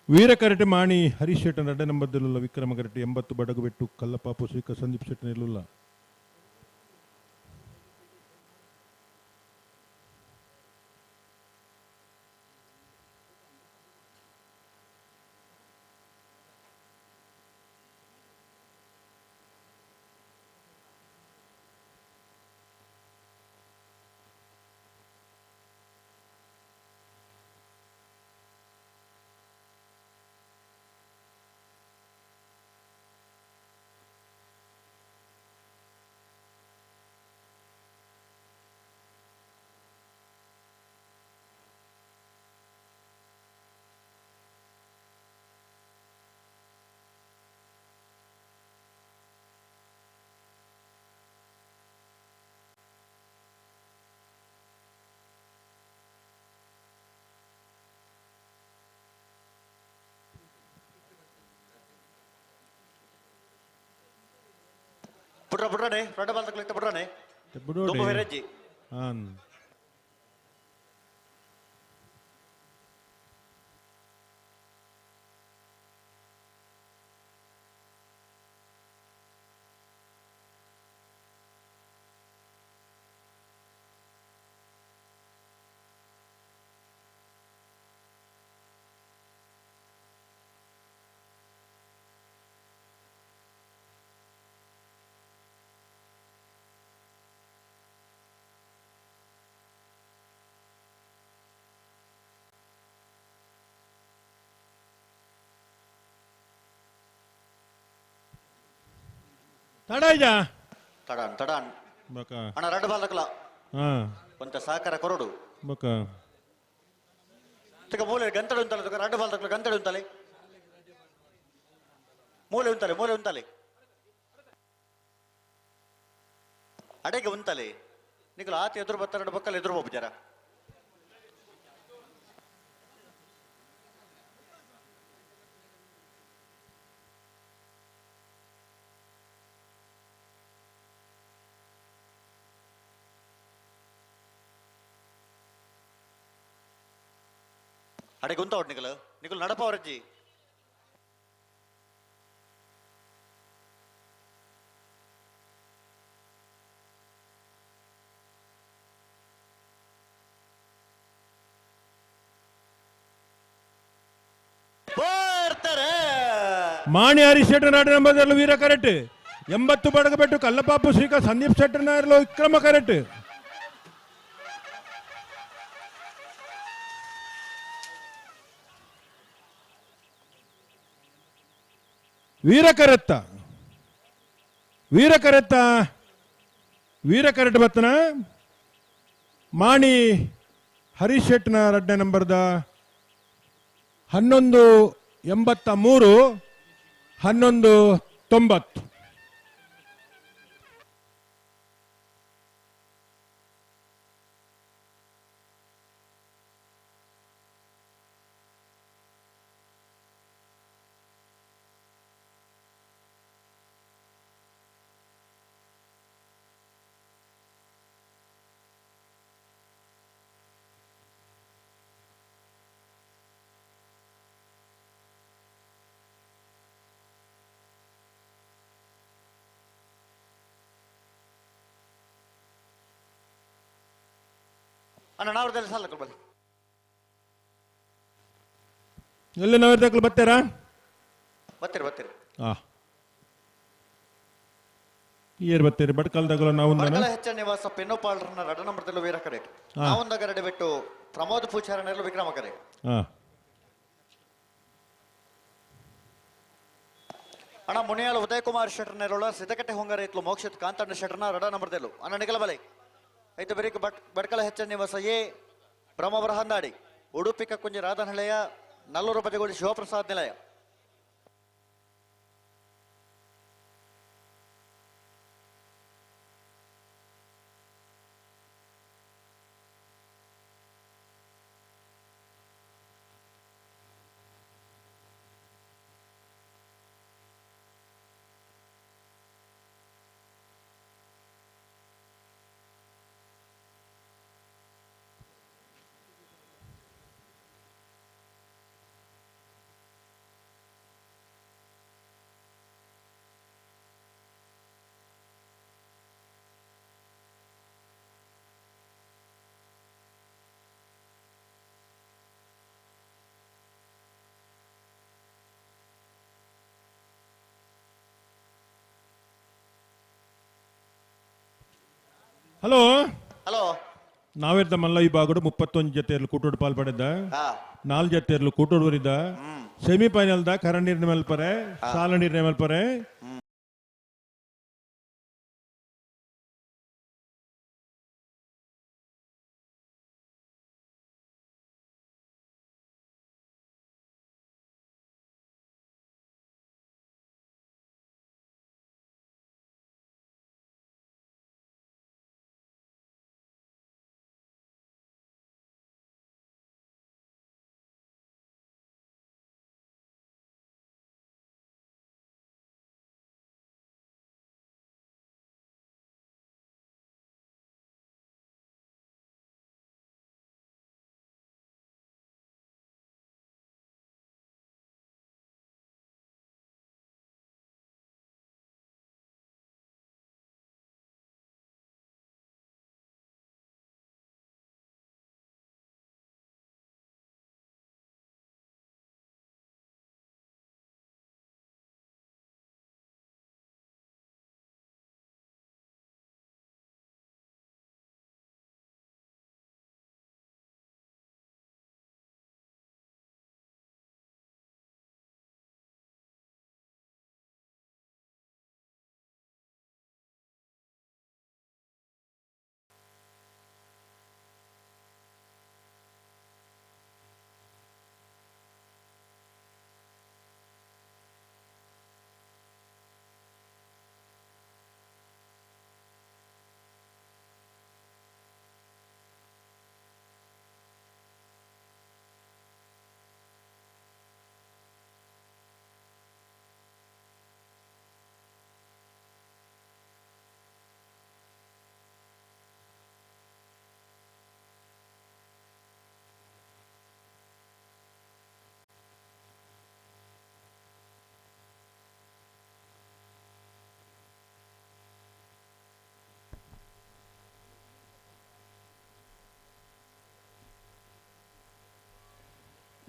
ವೀರ ಕರಟೆ ಮಾಣಿ ಹರೀಶ್ ಶೆಟ್ಟನ ರಡ್ಡ ನಂಬರ್ದಲ್ಲ ವಿಕ್ರಮ ಕರಟೆ 80 ಬಡಗು ಬಿಟ್ಟು ಕಲ್ಲಪಾಪು ಶ್ರೀಕ ಸಂದೀಪ್ ಶೆಟ್ಟನಿರಲಿಲ್ಲ ಬುಡ್ರಾನೆ ರಡ್ಡ ಬಾಲ್ ತಕ್ಲಿಕ್ಕೆ ಬುಡ್ರಾನೆ ಬಿಡು ದೊಂಬ ವೆರಜ್ಜಿ ಹಾಂ ತಡಾಯ್ಜ ತಡಾನ್ ಬಕ ಅಣ್ಣ ರಡ್ಡ ಬಾಲ್ ತಕ್ಲ ಹಾಂ ಕೊಂಚ ಸಹಕಾರ ಕೊರಡು ಬಕ ತಕ ಮೂಲೆ ಗಂತಡು ಉಂತಲೆ ತಕ ರಡ್ಡ ಬಾಲ್ ತಕ್ಲ ಗಂತಡು ಉಂತಲೆ ಮೂಲೆ ಉಂತಲೆ ಅಡೆಗೆ ಉಂತಲೆ ನಿಖಲ್ ಆತ ಎದುರು ಬತ್ತ ರಡ್ಡ ಬಕ್ಕಲ್ ಎದುರು ಹೋಗ್ಬಿಟ್ಟಾರ ಅಡೆ ಗುಂತ ಹೊಡ್ ನಿಖಲ್ ನಡಪ ಅವರಜ್ಜಿ ಮಾಣಿ ಹರೀಶ್ ಶೆಟ್ಟರ್ ನಾಡು ನಂಬರ್ದಲ್ಲೂ ವೀರ ಕರೆಕ್ಟ್ 80 ಬಡಗಬೆಟ್ಟು ಕಲ್ಲಪಾಪು ಶ್ರೀಕಾಂತ್ ಸಂದೀಪ್ ಶೆಟ್ಟರ್ ನಾಯರ್ಲು ವಿಕ್ರಮ ಕರೆಕ್ಟ್ ವೀರ ಕರೆಕ್ಟ್ ಬತ್ತನ ಮಾಣಿ ಹರೀಶ್ ಶೆಟ್ನ 2ನೇ ನಂಬರ್ದ 1183 1190 ಅಣ್ಣ ನಾವ್ರದಲ್ಲಿ ಸಾಲ ಕೊಡ್ಬಲ್ಲಿ ಎಲ್ಲ ನಾವ್ರದಾಗ್ಲು ಬರ್ತಾರಾ ಬರ್ತೀರಿ ಏರ್ ಬರ್ತೀರಿ ಬಡ್ಕಲ್ದಾಗಲು ನಾವು ಬಡ್ಕಲ ಹೆಚ್ಚ ನಿವಾಸ ಪೆನ್ನುಪಾಳ್ರನ್ನ ರಡ ನಂಬರ್ದಲ್ಲೂ ವೀರ ಕರೆ ನಾವೊಂದ ಗರಡೆ ಬಿಟ್ಟು ಪ್ರಮೋದ್ ಪೂಚಾರನೆಲ್ಲೂ ವಿಕ್ರಮ ಕರೆ ಅಣ್ಣ ಮುನಿಯಾಳ ಉದಯ್ ಕುಮಾರ್ ಶೆಟ್ಟರ್ನೆಲ್ಲ ಸಿದ್ದಕಟ್ಟೆ ಹೊಂಗಾರ ಇತ್ಲು ಮೋಕ್ಷಿತ್ ಕಾಂತಣ್ಣ ಶೆಟ್ಟರ್ನ ರಡ ನಂಬರ್ದಲ್ಲೂ ಅಣ್ಣ ನಿಗಲ ಬಲೆ ಐತೆ ಬರೀ ಬಡ್ಕಲ ಹೆಚ್ಚ ನಿವಾಸ ಎ ಬ್ರಹ್ಮವರ ಹಂದಾಡಿ ಉಡುಪಿ ಕಕ್ಕುಂಜಿ ರಾಧನಹಳೆಯ ನಲ್ಲೂರು ಬದಿಗೋಡಿ ಶಿವಪ್ರಸಾದ್ ನಿಲಯ ಹಲೋ ಹಲೋ ನಾವಿರ್ದ ಮಲ್ಲ ಈ ಬಾಗುಡು 31 ಜೊತೆಯಲ್ಲಿ ಕೂಟೋಡು ಪಾಲ್ಪಡಿದ್ದ 4 ಜೊತೆಯಲ್ಲಿ ಕೂಟೋಡು ಬರಿದ್ದ ಸೆಮಿಫೈನಲ್ದ ಕರ ನೀರಿನ ಮೇಲ್ಪರೆ ಸಾಲ ನೀರಿನ ಮೇಲ್ಪರೆ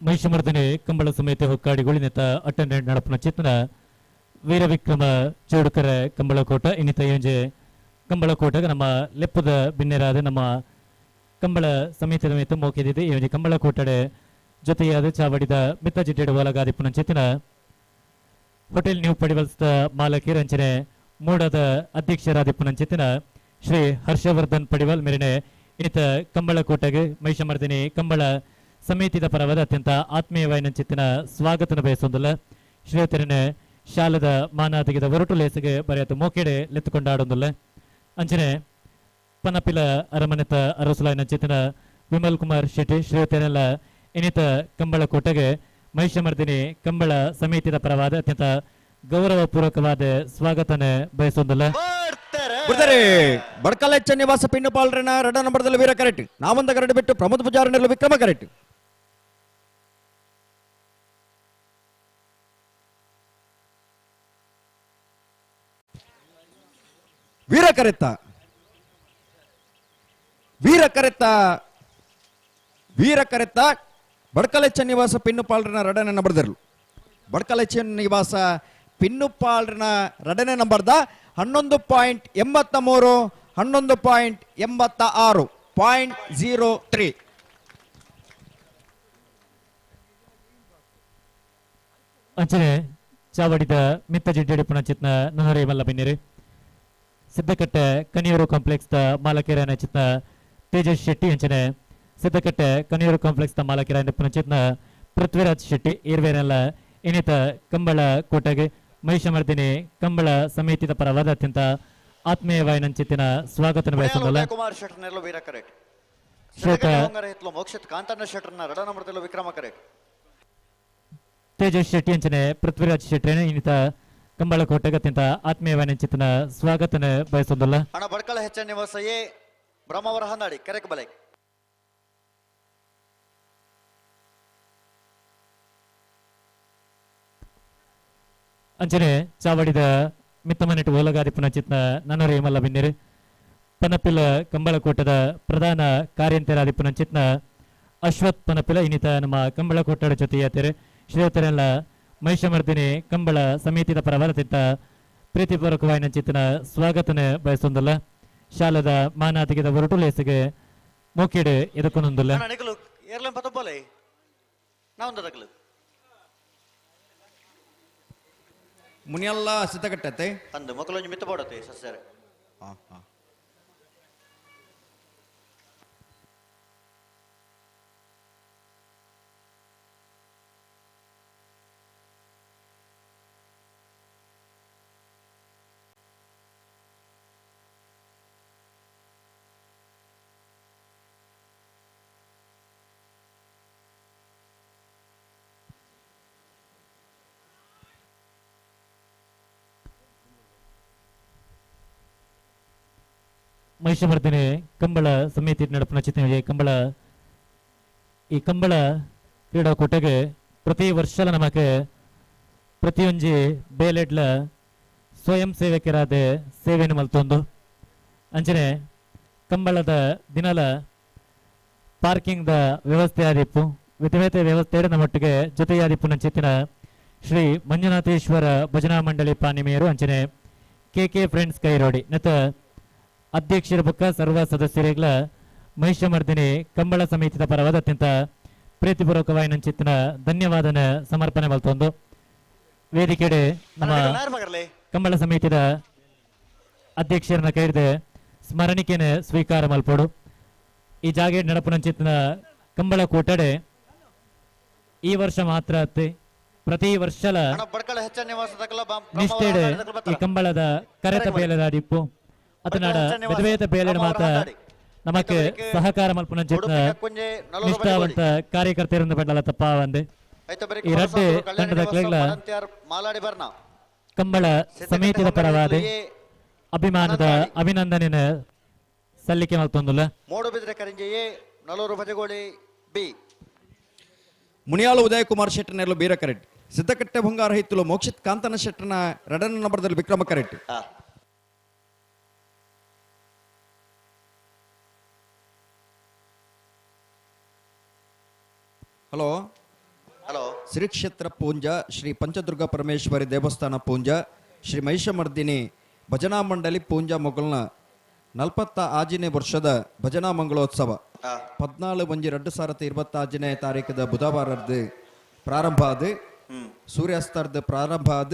ಮಹಿಷಮರ್ದನೆ ಕಂಬಳ ಸಮೇತ ಹೊಕ್ಕಾಡಿಗಳು ನೆತ ಅಟೆಂಡೆಂಟ್ ನಡಪನ ಚಿತ್ತನ ವೀರವಿಕ್ರಮ ಚೋಡುಕರ ಕಂಬಳಕೋಟ ಇನ್ನಿತ ಏಂಜೆ ಕಂಬಳಕೋಟಗ ನಮ್ಮ ಲೆಪ್ಪದ ಬಿನ್ನೆರಾದ ನಮ್ಮ ಕಂಬಳ ಸಮಿತಿಯ ಮೇತ ಮೋಕೆದಿದೆ ಏಂಜೆ ಕಂಬಳಕೋಟಡೆ ಜೊತೆಯಾದ ಚಾವಡಿದ ಮಿತ್ತ ಜಿಡ್ಡೆಡು ಒಲಗಾದಿಪ್ಪನ ಚಿತ್ತನ ಹೋಟೆಲ್ ನ್ಯೂ ಪಡಿವಲ್ಸ್ದ ಮಾಲಕಿ ರಂಚನೆ ಮೂಡದ ಅಧ್ಯಕ್ಷರಾದಿಪ್ಪನ ಚಿತ್ತನ ಶ್ರೀ ಹರ್ಷವರ್ಧನ್ ಪಡಿವಲ್ ಮೇರೆನೆ ಇನ್ನಿತ ಕಂಬಳಕೋಟಗೆ ಮಹಿಷಮರ್ದಿನಿ ಕಂಬಳ ಸಮಿತಿದ ಪರವಾದ ಅತ್ಯಂತ ಆತ್ಮೀಯವಾಯಿನ ಚಿತ್ತಿನ ಸ್ವಾಗತನ ಬಯಸೊಂದಿಲ್ಲ ಶ್ರೀಯುತರನೆ ಶಾಲದ ಮಾನ ತೆಗೆದ ಹೊರಟು ಲೇಸಿಗೆ ಬರೆಯತ್ತು ಮೋಕೆಡೆ ಲೆತ್ತುಕೊಂಡಾಡೊಂದಿಲ್ಲ ಅಂಚನೆ ಪನಪಿಲ ಅರಮನೆತ ಅರಸುಲಾಯಿನ ಚಿತ್ತಿನ ವಿಮಲ್ ಕುಮಾರ್ ಶೆಟ್ಟಿ ಶ್ರೀಯುತರೆಲ್ಲ ಇನ್ನಿತ ಕಂಬಳ ಕೋಟೆಗೆ ಮಹಿಷಮರ್ದಿನಿ ಕಂಬಳ ಸಮಿತಿದ ಪರವಾದ ಅತ್ಯಂತ ಗೌರವಪೂರ್ವಕವಾದ ಸ್ವಾಗತನ ಬಯಸೊಂದಿಲ್ಲ ಬಿಡ್ತಾರೆ ಬಡ್ಕಲ್ ಎಚ್ ನಿವಾಸ ಪಿನ್ನುಪಾಲ್ರನ 2 ನಂಬರ್ದಲ್ಲಿ ವೀರ ಕರೆಕ್ಟ್ ನಾವಂದ ಕರಡಿ ಬಿಟ್ಟು ಪ್ರಮೋದ್ ಪೂಜಾರನೆಲ್ಲ ವಿಕ್ರಮ ಕರೆಕ್ಟ್ ವೀರ ಕರೆತ್ತ ವೀರ ಕರೆತ್ತ ವೀರ ಕರೆತ್ತ ಬಡ್ಕಲ್ ಎಚ್ ನಿವಾಸ ಪಿನ್ನುಪಾಲ್ರನ 2ನೇ ನಂಬರ್ದರ್ಲು ಬಡ್ಕಲ್ ಎಚ್ ನಿವಾಸ ಪಿನ್ನುಪಾಲ್ರನ 2ನೇ ನಂಬರ್ದ 11.83 11.86.03 ಅಂಚನೆ ಚಾವಡಿದ ಮಿತ್ತ ಜಿಡ್ಡೆಡಿ ಪುಣಚಿತ್ನ ನನ್ನರೆ ಮಲ್ಲ ಬಿನ್ನಿರಿ ಸಿದ್ದಕಟ್ಟೆ ಕನಿಯೂರು ಕಾಂಪ್ಲೆಕ್ಸ್ ದ ಮಾಲಕೆರೆನ ಚಿತ್ನ ತೇಜಸ್ ಶೆಟ್ಟಿ ಅಂಚನೆ ಸಿದ್ದಕಟ್ಟೆ ಕನಿಯೂರು ಕಾಂಪ್ಲೆಕ್ಸ್ ದ ಮಾಲಕೆರೆನ ಪುಣಚಿತ್ನ ಪೃಥ್ವಿರಾಜ್ ಶೆಟ್ಟಿ ಇರ್ವೇನೆಲ್ಲ ಇನ್ನಿತ ಕಂಬಳ ಕೋಟೆಗೆ ಮಹಿಷಮರ್ದಿನಿ ಕಂಬಳ ಸಮಿತಿದ ಪರವಾದ ಅತ್ಯಂತ ಆತ್ಮೀಯವಾಯಿನ ಚಿತ್ತಿನ ಸ್ವಾಗತನ ಬಯಸೋದಲ್ಲ ಕುಮಾರ್ ಶೆಟ್ಟರ್ನೆಲ್ಲ ವೀರ ಕರೆಕ್ಟ್ ಶ್ವೇತ ಮೋಕ್ಷಿತ್ ಕಾಂತಣ್ಣ ಶೆಟ್ಟರ್ನ 2 ನಂಬರ್ದಲ್ಲಿ ವಿಕ್ರಮ ಕರೆಕ್ಟ್ ತೇಜಸ್ ಶೆಟ್ಟಿ ಅಂಚನೆ ಪೃಥ್ವಿರಾಜ್ ಶೆಟ್ಟಿ ಇನ್ನಿತ ಕಂಬಳ ಕೋಟೆಗೆ ಅತ್ಯಂತ ಆತ್ಮೀಯವಾಯಿನ ಚಿತ್ತಿನ ಸ್ವಾಗತನ ಬಯಸೋದಲ್ಲ ಹಣ ಬಡ್ಕಳ ಹೆಚ್ಚ ನಿವಾಸ ಎ ಬ್ರಹ್ಮವರ ಹನ್ನಾಡಿ ಕರೆಕ್ಟ್ ಬಲೆ ಅಂಚನೆ ಚಾವಡಿದ ಮಿತ್ತಮನೆಟ್ಟು ಓಲಗಾದಿಪ್ಪನ ಚಿತ್ನ ನನ್ನರೆ ಮಲ್ಲ ಬಿನ್ನಿರಿ ಪನಪಿಲ ಕಂಬಳಕೋಟದ ಪ್ರಧಾನ ಕಾರ್ಯಂತರಾದಿಪ್ಪನ ಚಿತ್ನ ಅಶ್ವಥ್ ಪನಪಿಲ ಇನ್ನಿತ ನಮ್ಮ ಕಂಬಳಕೋಟದ ಜೊತೆಯಾತಿರೆ ಶ್ರೀಯುತರೆಲ್ಲ ಮಹಿಷಮರ್ದಿನಿ ಕಂಬಳ ಸಮಿತಿದ ಪರವಾರತಿತ್ತ ಪ್ರೀತಿಪೂರ್ವಕವಾಯಿನ ಚಿತ್ತನ ಸ್ವಾಗತನ ಬಯಸೊಂದಲ್ಲ ಶಾಲದ ಮಾನ ತೆಗೆದ ಹೊರಟು ಲೇಸಿಗೆ ಮೋಕೆಡೆ ಎದಕ್ಕೊಂದೊಂದಿಲ್ಲ ನಿಕಲು ಏರ್ಲೆಂ ಪತಬೋಲೆ ನಾವಂದ ತಗಲು ಮುನಿಯಲ್ಲ ಸಿದ್ಧಕಟ್ಟತೆ ಅಂದು ಮಕ್ಕಳೊಂದು ಮಿತ್ತ ಬೋಡತೆ ಸಸ್ಯರೆ ಮಹಿಷಮರ್ದಿನಿ ಕಂಬಳ ಸಮಿತಿ ನಡಪನ ಚಿತ್ರ ಕಂಬಳ ಈ ಕಂಬಳ ಕ್ರೀಡಾಕೂಟಗೆ ಪ್ರತಿ ವರ್ಷಲ ನಮಗೆ ಪ್ರತಿಯೊಂಜಿ ಬೇಲೆಡ್ಲ ಸ್ವಯಂ ಸೇವಕರಾದ ಸೇವೆಯನ್ನು ಮಲ್ತೊಂದು ಅಂಚನೆ ಕಂಬಳದ ದಿನಲ ಪಾರ್ಕಿಂಗ್ ದ ವ್ಯವಸ್ಥೆ ಆದಿಪ್ಪು ವಿಧವೇತ ವ್ಯವಸ್ಥೆ ನಮ್ಮೊಟ್ಟಿಗೆ ಜೊತೆಯಾದಿಪ್ಪುನ ಚಿತ್ತಿನ ಶ್ರೀ ಮಂಜುನಾಥೇಶ್ವರ ಭಜನಾ ಮಂಡಳಿ ಪಾನಿಮೇರು ಅಂಚನೆ ಕೆ ಫ್ರೆಂಡ್ಸ್ ಕೈರೋಡಿ ನತ ಅಧ್ಯಕ್ಷರ ಬುಕ್ಕ ಸರ್ವ ಸದಸ್ಯರಿಗಳ ಮಹಿಷಮರ್ದಿನಿ ಕಂಬಳ ಸಮಿತಿದ ಪರವಾದ ಅತ್ಯಂತ ಪ್ರೀತಿಪೂರ್ವಕವಾಯಿನ ಚಿತ್ತಿನ ಧನ್ಯವಾದನ ಸಮರ್ಪಣೆ ಮಲ್ತೊಂದು ವೇದಿಕೆಡೆ ನಮ್ಮ ಕಂಬಳ ಸಮಿತಿದ ಅಧ್ಯಕ್ಷರನ್ನ ಕೈರಿದೆ ಸ್ಮರಣಿಕೆನ ಸ್ವೀಕಾರ ಮಲ್ಪೋಡು ಈ ಜಾಗೆ ನಡಪುನ ಚಿತ್ತಿನ ಕಂಬಳ ಕೋಟಡೆ ಈ ವರ್ಷ ಮಾತ್ರ ಅತ್ತೆ ಪ್ರತಿ ವರ್ಷಲ ನಿಷ್ಠೆಡೆ ಈ ಕಂಬಳದ ಕರೆತ ಬೇಲದ ಡಿಪ್ಪು ಅತನಾಡ ವಿಧವೇತ ಬೇಲೆಡ ಮಾತ ನಮಕ್ಕೆ ಸಹಕಾರ ಮಲ್ಪುನ ಚಿತ್ನ ನಿಷ್ಠಾವಂತ ಕಾರ್ಯಕರ್ತರಿಂದ ಬೆಟ್ಟಲ ತಪ್ಪಾವಂದೆ ಈ ರಡ್ಡೆ ತಂಡದ ಕ್ಲೇಗ್ಲ ಕಂಬಳ ಸಮಿತಿಯ ಪರವಾದ ಅಭಿಮಾನದ ಅಭಿನಂದನೆನ ಸಲ್ಲಿಕೆ ಮಲ್ತೊಂದುಲ್ಲ ಮೋಡುಬಿದ್ರೆ ಕರಿಂಜೆಯೇ ನಲೂರು ಭಜಗೋಳಿ ಬಿ ಮುನಿಯಾಲು ಉದಯ ಕುಮಾರ್ ಶೆಟ್ಟರ್ನೆಲ್ಲ ಬೀರ ಕರೆಕ್ಟ್ ಸಿದ್ದಕಟ್ಟೆ ಬಂಗಾರ ಹಿತ್ತಲು ಮೋಕ್ಷಿತ್ ಕಾಂತನ ಶೆಟ್ಟರ್ನ 2ನೇ ನಂಬರ್ದಲ್ಲಿ ವಿಕ್ರಮ ಕರೆಕ್ಟ್ ಹಲೋ ಹಲೋ ಶ್ರೀ ಕ್ಷೇತ್ರ ಪೂಂಜ ಶ್ರೀ ಪಂಚದುರ್ಗ ಪರಮೇಶ್ವರಿ ದೇವಸ್ಥಾನ ಪೂಂಜ ಶ್ರೀ ಮಹಿಷಮರ್ದಿನಿ ಭಜನಾ ಮಂಡಳಿ ಪೂಂಜ ಮೊಗಲ್ನ 46ನೇ ವರ್ಷದ ಭಜನಾ ಮಂಗಳೋತ್ಸವ 14/1/2025 ತಾರೀಕದ ಬುಧವಾರದ ಪ್ರಾರಂಭ ಆದ ಸೂರ್ಯಾಸ್ತರದ ಪ್ರಾರಂಭ ಆದ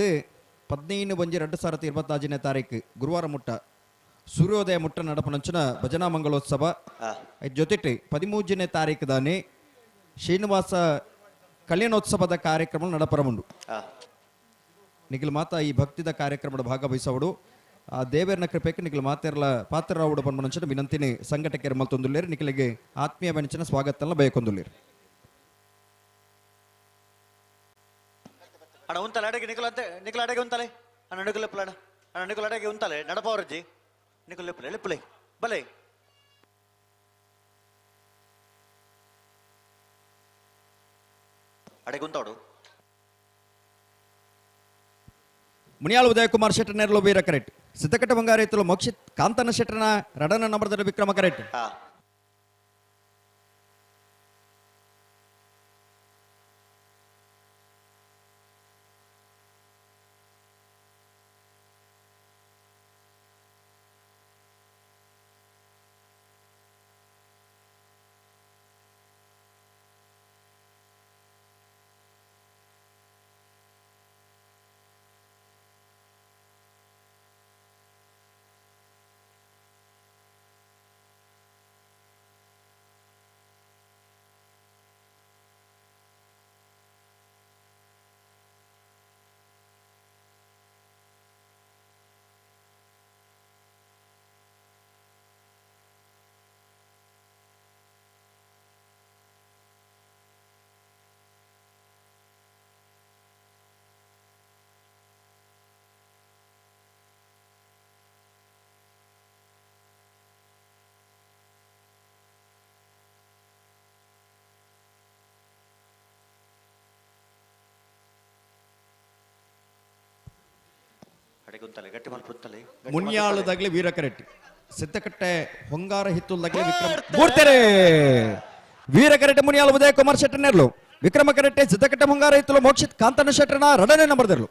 15/1/2025 ತಾರೀಕು ಗುರುವಾರ ಮುಟ್ಟ ಸೂರ್ಯೋದಯ ಮುಟ್ಟ ನಡಪನಂಚಿನ ಭಜನಾ ಮಂಗಳೋತ್ಸವ ಜೊತೆಗೆ 13ನೇ ತಾರೀಕದಾನೆ ಶ್ರೀನಿವಾಸ ಕಲ್ಯಾಣೋತ್ಸವದ ಕಾರ್ಯಕ್ರಮ ನಡಪರಮುಂಡು ನಿಖಿಲ್ ಮಾತಾ ಈ ಭಕ್ತಿದ ಕಾರ್ಯಕ್ರಮದ ಭಾಗವಹಿಸವಡು ಆ ದೇವರನ ಕೃಪೆಗೆ ನಿಖಿಲ್ ಮಾತೆರ್ಲ ಪಾತ್ರರಾವುಡು ಪನ್ಮನಂಚಿನ ವಿನಂತಿನಿ ಸಂಘಟಕರು ಮಲ್ತೊಂದುಲ್ಲೇರು ನಿಖಿಲಿಗೆ ಆತ್ಮೀಯ ವೆನಚಿನ ಸ್ವಾಗತ ಬಯಕೊಂದುಲ್ಲೇರು ಅಣ್ಣ ಉಂತಲೆ ಅಡೆಗೆ ನಿಖಿಲ ಅಡೆಗೆ ಉಂತಲೆ ಅಣ್ಣ ನಿಖಿಲೆಪ್ಪಲ ಅಣ್ಣ ನಿಖಿಲ ಅಡೆಗೆ ಉಂತಲೆ ನಡಪವರಜ್ಜಿ ನಿಖಿಲೆಪ್ಪಲೆ ಲೆಪ್ಪಲೆ ಬಲೆ ಅಡೆಗೆ ಉಂತಾಡು ಮುನಿಯಾಳು ಉದಯಕುಮಾರ್ ಶೆಟ್ಟರ್ ನೆರಳು ವೀರ ಕರೆಕ್ಟ್ ಸಿದ್ದಕಟ್ಟ ಬಂಗಾರ ಇತ್ತಲು ಮೋಕ್ಷಿತ್ ಕಾಂತನ ಶೆಟ್ಟರ್ನ ರಡನ ನಂಬರ್ದಲ್ಲಿ ವಿಕ್ರಮ ಕರೆಕ್ಟ್ ಅಡೆಗೆ ಉಂತಲೆ ಗಟ್ಟಿ ಮಲ್ಪುತ್ತಲೆ ಮುನಿಯಾಳದಾಗ್ಲಿ ವೀರ ಕರೆಕ್ಟ್ ಸಿದ್ದಕಟ್ಟೆ ಹೊಂಗಾರ ಹಿತ್ತುಲ್ದಾಗ್ಲಿ ವಿಕ್ರಮ ಮೂಡ್ತಾರೆ ವೀರ ಕರೆಕ್ಟ್ ಮುನಿಯಾಳು ಉದಯಕುಮಾರ್ ಶೆಟ್ಟರ್ ನೆರಳು ವಿಕ್ರಮ ಕರೆಕ್ಟೆ ಸಿದ್ದಕಟ್ಟೆ ಹೊಂಗಾರ ಹಿತ್ತಲು ಮೋಕ್ಷಿತ್ ಕಾಂತನ ಶೆಟ್ಟರ್ನ ರಡನೆ ನಂಬರ್ದರ್ಲು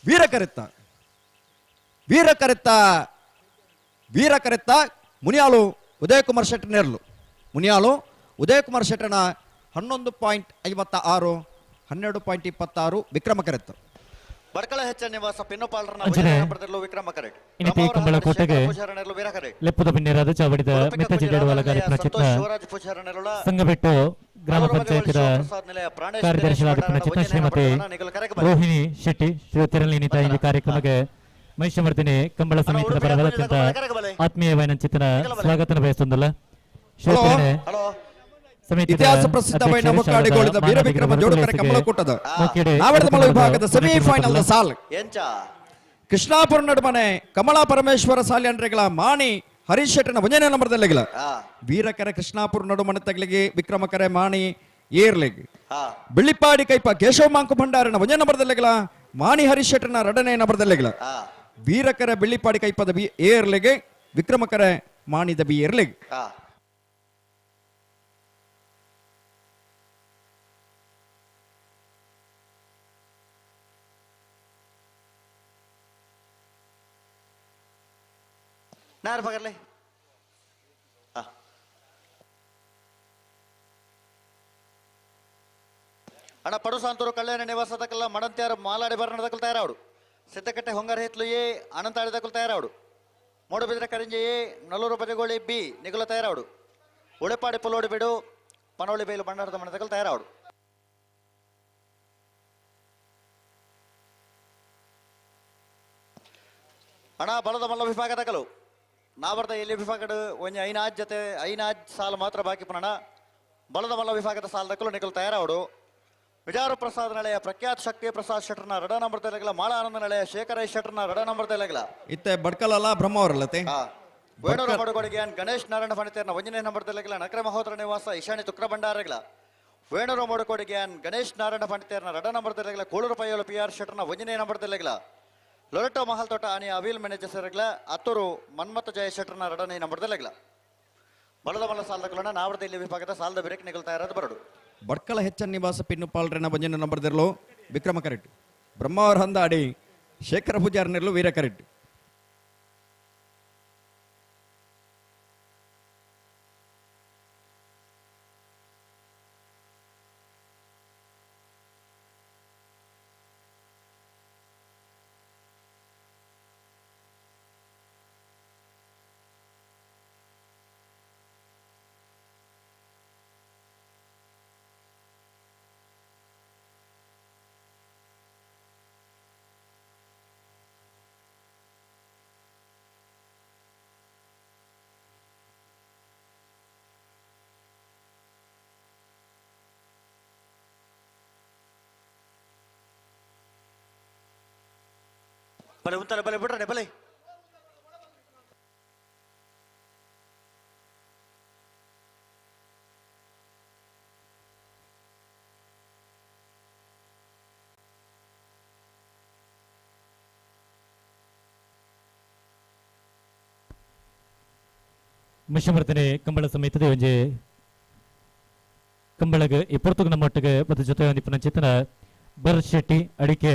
ವೀರ ಕರೆತ್ತ ವೀರ ಕರೆತ್ತ ವೀರ ಕರೆತ್ತ ಮುನಿಯಾಳು ಉದಯಕುಮಾರ್ ಶೆಟ್ಟರ್ ನೆರಳು ಮುನಿಯಾಳು ಉದಯಕುಮಾರ್ ಶೆಟ್ಟರ್ನ 11.56 12.26 ವಿಕ್ರಮ ಕರೆತ್ತ ಬಡ್ಕಳ ಹೆಚ್ಚ ನಿವಾಸ ಪಿನ್ನಪಾಲರನ ಅಂಜನೆ. ನಂಬರ್ದಲ್ಲೂ ವಿಕ್ರಮ ಕರೆಕ್ಟ್ ಇನಿತಿ ಕಂಬಳ ಕೋಟೆಗೆ ಪೂಜಾರನೆರಳು ವೀರ ಕರೆಕ್ಟ್ ಲೆಪ್ಪದ ಬಿನ್ನೆರಾದ ಚಾವಡಿದ ಮೆತ್ತಜಿಡಡುವಲ ಕಾರ್ಯಕ್ರಮ ಚಿತ್ರ ಶಿವರಾಜ್ ಪೂಜಾರನೆರಳ ಸಂಘಬಿಟ್ಟು ಗ್ರಾಮ ಪಂಚಾಯತಿರ ಕಾರ್ಯದರ್ಶಿಗಳಾದ ಚಿತ್ರ ಶ್ರೀಮತಿ ರೋಹಿಣಿ ಶೆಟ್ಟಿ ಶ್ರೀತಿರಲಿನಿತ ಈ ಕಾರ್ಯಕ್ರಮಕ್ಕೆ ಮಹಿಷಮರ್ದಿನಿ ಕಂಬಳ ಸಮಿತಿಯ ಪರವಾದ ಅತ್ಯಂತ ಆತ್ಮೀಯವಾದ ಚಿತ್ರ ಸ್ವಾಗತನ ಬಯಸುವುದಲ್ಲ ಶ್ರೋತೃಗಳೇ ಹಲೋ ಸಮಿತಿಯ ಇತಿಹಾಸ ಪ್ರಸಿದ್ಧವಾದ ಮುಖಾಡಿಗೋಳಿದ ವೀರ ವಿಕ್ರಮ ಜೋಡುಕರ ಕಮಲಕೂಟದ ನಾವಡದ ಮಲ ವಿಭಾಗದ ಸೆಮಿಫೈನಲ್ ಸಾಲ್ ಎಂಚ ಕೃಷ್ಣಾಪುರ ನಡುಮನೆ ಕಮಲಾ ಪರಮೇಶ್ವರ ಸಾಲ್ಯಂಡ್ರೆಗಳ ಮಾಣಿ ಹರೀಶ್ ಶೆಟ್ಟರ್ನ 1ನೇ ನಂಬರ್ದಲ್ಲಿಗಳ ವೀರಕರೆ ಕೃಷ್ಣಾಪುರ ನಡುಮನೆ ತಗಲಿಗೆ ವಿಕ್ರಮಕರೆ ಮಾಣಿ ಏರ್ಲೆಗ್ ಬೆಳ್ಳಿಪ್ಪಾಡಿ ಕೈಪ ಕೇಶವ ಮಾಂಕು ಭಂಡಾರನ 1ನೇ ನಂಬರ್ದಲ್ಲಿಗಳ ಮಾಣಿ ಹರೀಶ್ ಶೆಟ್ಟರ್ನ 2ನೇ ನಂಬರ್ದಲ್ಲಿಗಳ ವೀರಕರೆ ಬೆಳ್ಳಿಪ್ಪಾಡಿ ಕೈಪದ ಬಿ ಏರ್ಲೆಗೆ ವಿಕ್ರಮಕರೆ ಮಾಣಿದ ಬಿ ಏರ್ಲೆಗ್ ನಾರು ಪಗರ್ಲೆ ಅಣ್ಣ ಪಡು ಸಾಂತೂರು ಕಲ್ಯಾಣ ನಿವಾಸದಕ್ಕೆಲ್ಲ ಮಡಂತ್ಯಾರ ಮಾಲಾಡಿ ಬರಣದಕ್ಕಲ್ ತಯಾರಾವಡು ಸಿದ್ದಕಟ್ಟೆ ಹೊಂಗಾರ ಹಿತ್ಲು ಎ ಅನಂತಾಡಿದಕ್ಕಲ್ ತಯಾರಾವಡು ಮೂಡುಬಿದ್ರೆ ಕರಿಂಜೆ ಎ ನಲ್ಲೂರು ಬಜಗೋಳಿ ಬಿ ನಿಗುಲ ತಯಾರಾವಡು ಉಳೆಪಾಡಿ ಪುಲೋಡಿ ಬಿಡು ಪನೋಳಿ ಬೈಲು ಬಂಡಾರದ ಮಣದಕ್ಕಲ್ ತಯಾರಾವಡು ಅಣ್ಣ ಬಲದ ಮಲ್ಲ ವಿಭಾಗದಕ್ಕಲು ನಾವರ್ದ ಎಲ್ಲಿ ವಿಭಾಗದ ಒಂಜಿ ಐನಾಜ್ ಜೊತೆ ಐನಾಜ್ ಸಾಲ ಮಾತ್ರ ಬಾಕಿ ಪುನಣ ಬಲದ ಮಲ್ಲ ವಿಭಾಗದ ಸಾಲದಕ್ಕಲು ನಿಖಲ್ ತಯಾರಾವಡು ವಿಜಾರು ಪ್ರಸಾದ್ ನಳೆಯ ಪ್ರಖ್ಯಾತ್ ಶಕ್ತಿ ಪ್ರಸಾದ್ ಶೆಟ್ಟರ್ನ 2ನೇ ನಂಬರ್ದಲ್ಲಿಗಳ ಮಾಳ ಆನಂದ ನಳೆಯ ಶೇಖರ ಶೆಟ್ಟರ್ನ 2ನೇ ನಂಬರ್ದಲ್ಲಿಗಳ ಇತ್ತೆ ಬಡ್ಕಲಲ್ಲ ಬ್ರಹ್ಮ ಅವರಲ್ಲತೆ ವೇಣೂರು ಮಡುಗೊಡಿಗೆ ಗಣೇಶ್ ನಾರಾಯಣ ಪಂಡಿತರ್ನ 1ನೇ ನಂಬರ್ದಲ್ಲಿಗಳ ನಕರ ಮಹೋದರ ನಿವಾಸ ಈಶಾನಿ ತುಕ್ರ ಭಂಡಾರಗಳ ವೇಣೂರು ಮಡುಗೊಡಿಗೆ ಗಣೇಶ್ ನಾರಾಯಣ ಪಂಡಿತರ್ನ 2ನೇ ನಂಬರ್ದಲ್ಲಿಗಳ ಕೋಳೂರು ಪಯ್ಯೋಳು ಪಿ ಆರ್ ಶೆಟ್ಟರ್ನ 1ನೇ ನಂಬರ್ದಲ್ಲಿಗಳ ಲೊರಟೋ ಮಹಲ್ ತೋಟ ಆನಿ ಅವಿಲ್ ಮ್ಯಾನೇಜರ್ ಅತ್ತೂರು ಮನ್ಮಥ ಜಯ ಶೆಟ್ಟರ್ನ 2ನೇ ನಂಬರ್ದಲ್ಲಿಗಳ ಬಲದ ಮಲ್ಲ ಸಾಲದಕಲನ ನಾವಡದ ಇಲ್ಲಿ ವಿಭಾಗದ ಸಾಲದ ಬ್ರೇಕ್ ನಿಗಲ್ತಾ ಇರೋದು ಬರಡು ಬಡ್ಕಲ ಹೆಚ್ಚನ್ ನಿವಾಸ ಪಿನ್ನುಪಾಲ್ರೆನ ಬಂಜನ ನಂಬರ್ದಿರ್ಲು ವಿಕ್ರಮ ಕರೆಟ್ ಬ್ರಹ್ಮಾವರ್ ಹಂದಾಡಿ ಶೇಖರ ಪೂಜಾರ್ನಿರ್ಲು ವೀರ ಕರೆಟ್ ಬಲೆ ಉಂತಲೆ ಬಲೆ ಬಿಡ್ರನೆ ಬಲೆ ಮಿಷಮರ್ತನೆ ಕಂಬಳ ಸಮೇತದ ಒಂಜೆ ಕಂಬಳಗ ಇಪ್ಪತ್ತು ನಮ್ಮೊಟ್ಟಿಗೆ ಮತ್ತು ಜೊತೆ ಒಂದಿಪ್ಪನ ಚಿತ್ತನ ಭರತ್ ಶೆಟ್ಟಿ ಅಡಿಕೆ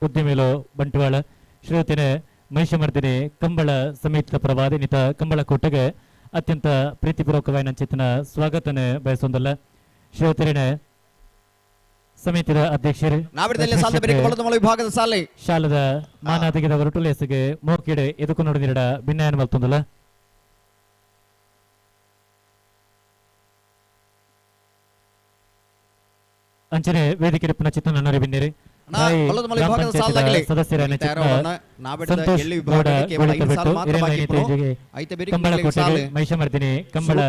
ಉದ್ಯಮಿಲು ಬಂಟ್ವಾಳ ಶ್ರೀಯುತನೆ ಮಹಿಷಮರ್ದಿನಿ ಕಂಬಳ ಸಮೇತದ ಪರವಾದ ನಿತ ಕಂಬಳ ಕೂಟಗೆ ಅತ್ಯಂತ ಪ್ರೀತಿಪೂರ್ವಕವಾದ ಚಿತ್ತನ ಸ್ವಾಗತನ ಬಯಸೊಂದಲ್ಲ ಶ್ರೀಯುತರಿನ ಸಮಿತಿಯ ಅಧ್ಯಕ್ಷರು ವಿಭಾಗದ ಸಾಲೆ ಶಾಲದ ಮಾನಾದಿಗೆದ ಹೊರಟುಲೇಸಿಗೆ ಮೋಕಿಡೆ ಎದುಕು ನೋಡಿದಿರಡ ಭಿನ್ನಾಯನ ಮಲ್ತೊಂದಲ್ಲ ಅಂಚನೆ ವೇದಿಕೆ ರಿಪ್ಪನ ಚಿತ್ತನ ನರಿಬಿನ್ನಿರಿ ಸದಸ್ಯರ ಮಹಿಷಮರ್ದಿನಿ ಕಂಬಳ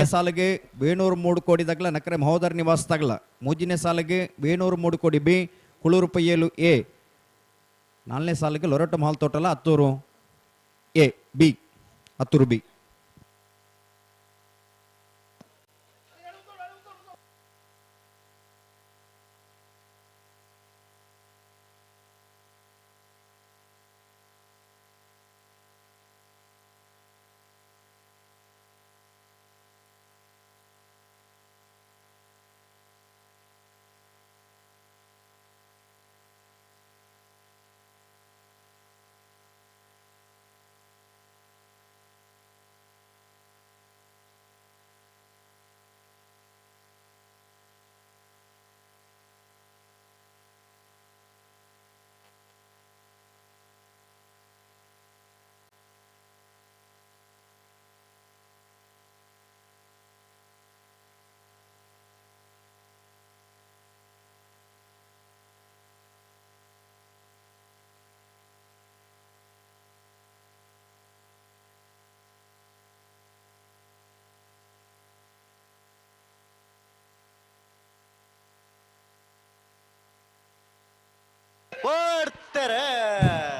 ಸಾಲಿಗೆ ಬೇಣೂರು 3 ಕೋಟಿ ತಗಲ ನಕರೆ ಮಹೋದರ್ ನಿವಾಸ ತಗಲ ಮೂಜಿನೇ ಸಾಲಿಗೆ ಬೇಣೂರು 3 ಕೋಟಿ ಬಿ ಕುಳೂರು ಪಯ್ಯಲು ಎ 4ನೇ ಸಾಲಿಗೆ ಲೊರಟ Mahal ತೋಟಲ Hattur A B Hattur B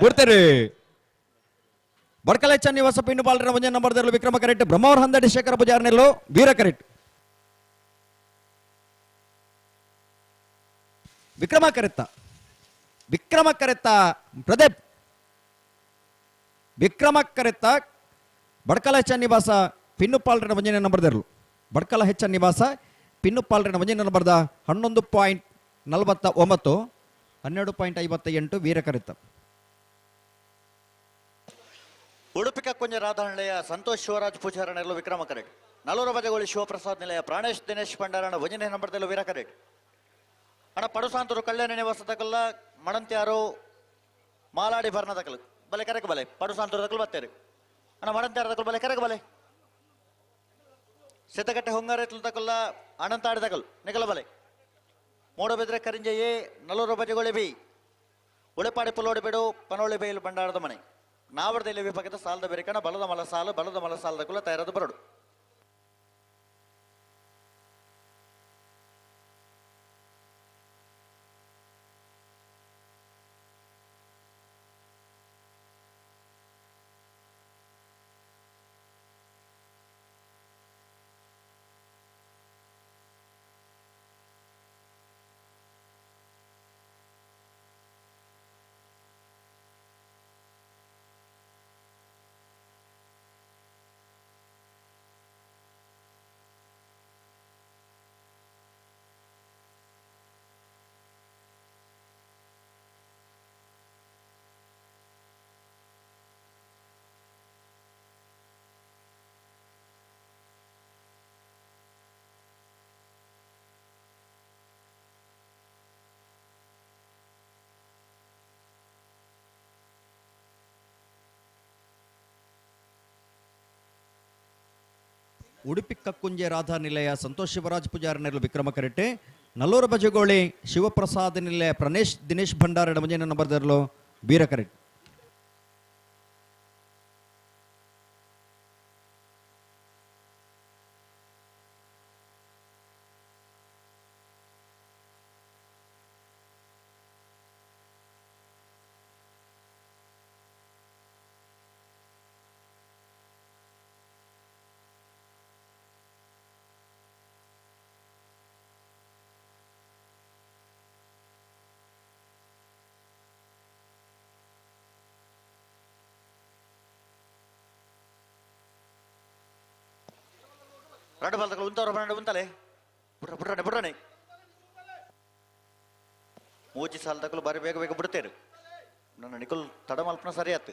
ಬಿಡ್ತಾರೆ ಬಡ್ಕಲ ಹೆಚ್ಚ ನಿವಾಸ ಪಿಂಡು ಬಾಲರ ಮುಂಜೆ ನಂಬರ್ದಲ್ಲೂ ವಿಕ್ರಮ ಕರೆಕ್ಟ್ ಬ್ರಹ್ಮವರ್ ಹಂದಡಿ ಶೇಖರ ಪೂಜಾರ್ನೆಲ್ಲೋ ವೀರ ಕರೆಕ್ಟ್ ವಿಕ್ರಮ ಕರೆತ್ತ ಪ್ರದೀಪ್ ವಿಕ್ರಮ ಕರೆತ್ತ ಬಡ್ಕಲ ಹೆಚ್ಚ ನಿವಾಸ ಪಿನ್ನುಪಾಲ್ರ ಮುಂಜಾನೆ ನಂಬರ್ದರ್ಲು ಬಡ್ಕಲ ಹೆಚ್ಚ ನಿವಾಸ ಪಿನ್ನುಪಾಲ್ರ ಮುಂಜಾನೆ ನಂಬರ್ದ 11.49 12.58 ವೀರ ಕರೆತ್ತ ಉಡುಪಿ ಕೊಂಜ ರಾಧಾಹಳ್ಳಿಯ ಸಂತೋಷ್ ಶಿವರಾಜ್ ಪೂಜಾರನೆಲ್ಲೂ ವಿಕ್ರಮ ಕರೆಕ್ಟ್ ನಲ್ಲೂರ ಬಜಗೋಳಿ ಶಿವಪ್ರಸಾದ್ ನಿಲಯ ಪ್ರಾಣೇಶ್ ದಿನೇಶ್ ಭಂಡಾರಣ ಭಜನೆ ನಂಬರ್ದಲ್ಲೂ ವೀರ ಕರೆಕ್ಟ್ ಅಣ್ಣ ಪಡುಸಾಂತರು ಕಲ್ಯಾಣ ನಿವಾಸದಕಲ್ಲ ಮಣಂತ್ಯಾರು ಮಾಲಾಡಿ ಭರ್ಣದಕಲ್ ಬಲೆ ಕರೆಕ್ ಬಲೆ ಪಡುಸಾಂತರದಕಲ್ ಬತ್ತೇರಿ ಅಣ್ಣ ಮಣಂತ್ಯಾರದಕಲ್ ಬಲೆ ಕರೆಕ್ ಬಲೆ ಸಿದ್ದಗಟ್ಟೆ ಹೊಂಗಾರೆತ್ಲದಕಲ್ಲ ಅಣಂತಾಡಿದಕಲ್ ನಿಗಲ ಬಲೆ ಮೋಡಬೆದ್ರೆ ಕರಿಂಜೆಯೇ ನಲ್ಲೂರ ಬಜಗೋಳಿ ಬಿ ಉಳೆಪಾಡಿ ಪುಲ್ಲೋಡಿ ಬಿಡು ಪನೋಳಿ ಬೈಲು ಭಂಡಾರದ ಮನೆ ನಾವಡದಲ್ಲಿ ವಿಭಾಗದ ಸಾಲದ ಬೆರಿಕಣ ಬಲದ ಮಲ ಸಾಲದ ಕುಲ ತಯಾರಾದ ಬರಡು ಉಡುಪಿ ಕಕ್ಕುಂಜೆ ರಾಧಾ ನಿಲಯ ಸಂತೋಷ್ ಶಿವರಾಜ್ ಪೂಜಾರ ನೆರಲು ವಿಕ್ರಮ ಕರೆಟ್ಟೆ ನಲ್ಲೂರು ಬಜಗೋಳಿ ಶಿವಪ್ರಸಾದ್ ನಿಲಯ ಪ್ರಣೇಶ್ ದಿನೇಶ್ ಭಂಡಾರ ಮುಂಜಾನೆ ನಂಬರ್ ದರ್ಲು ಬೀರ ಕರೆಟ್ రెండు బాల్ ఉంతారు ఉంతాలే బుడ్రాನೆ ಮೂಜಿ ಸಾಲ ತಗೊಳ್ಳು ಬಾರಿ ಬೇಗ ಬೇಗ ಬಿಡ್ತೇರು ನನ್ನ ನಿಕುಲ್ ತಡ ಮಲ್ಪನ ಸರಿ ಆಯ್ತು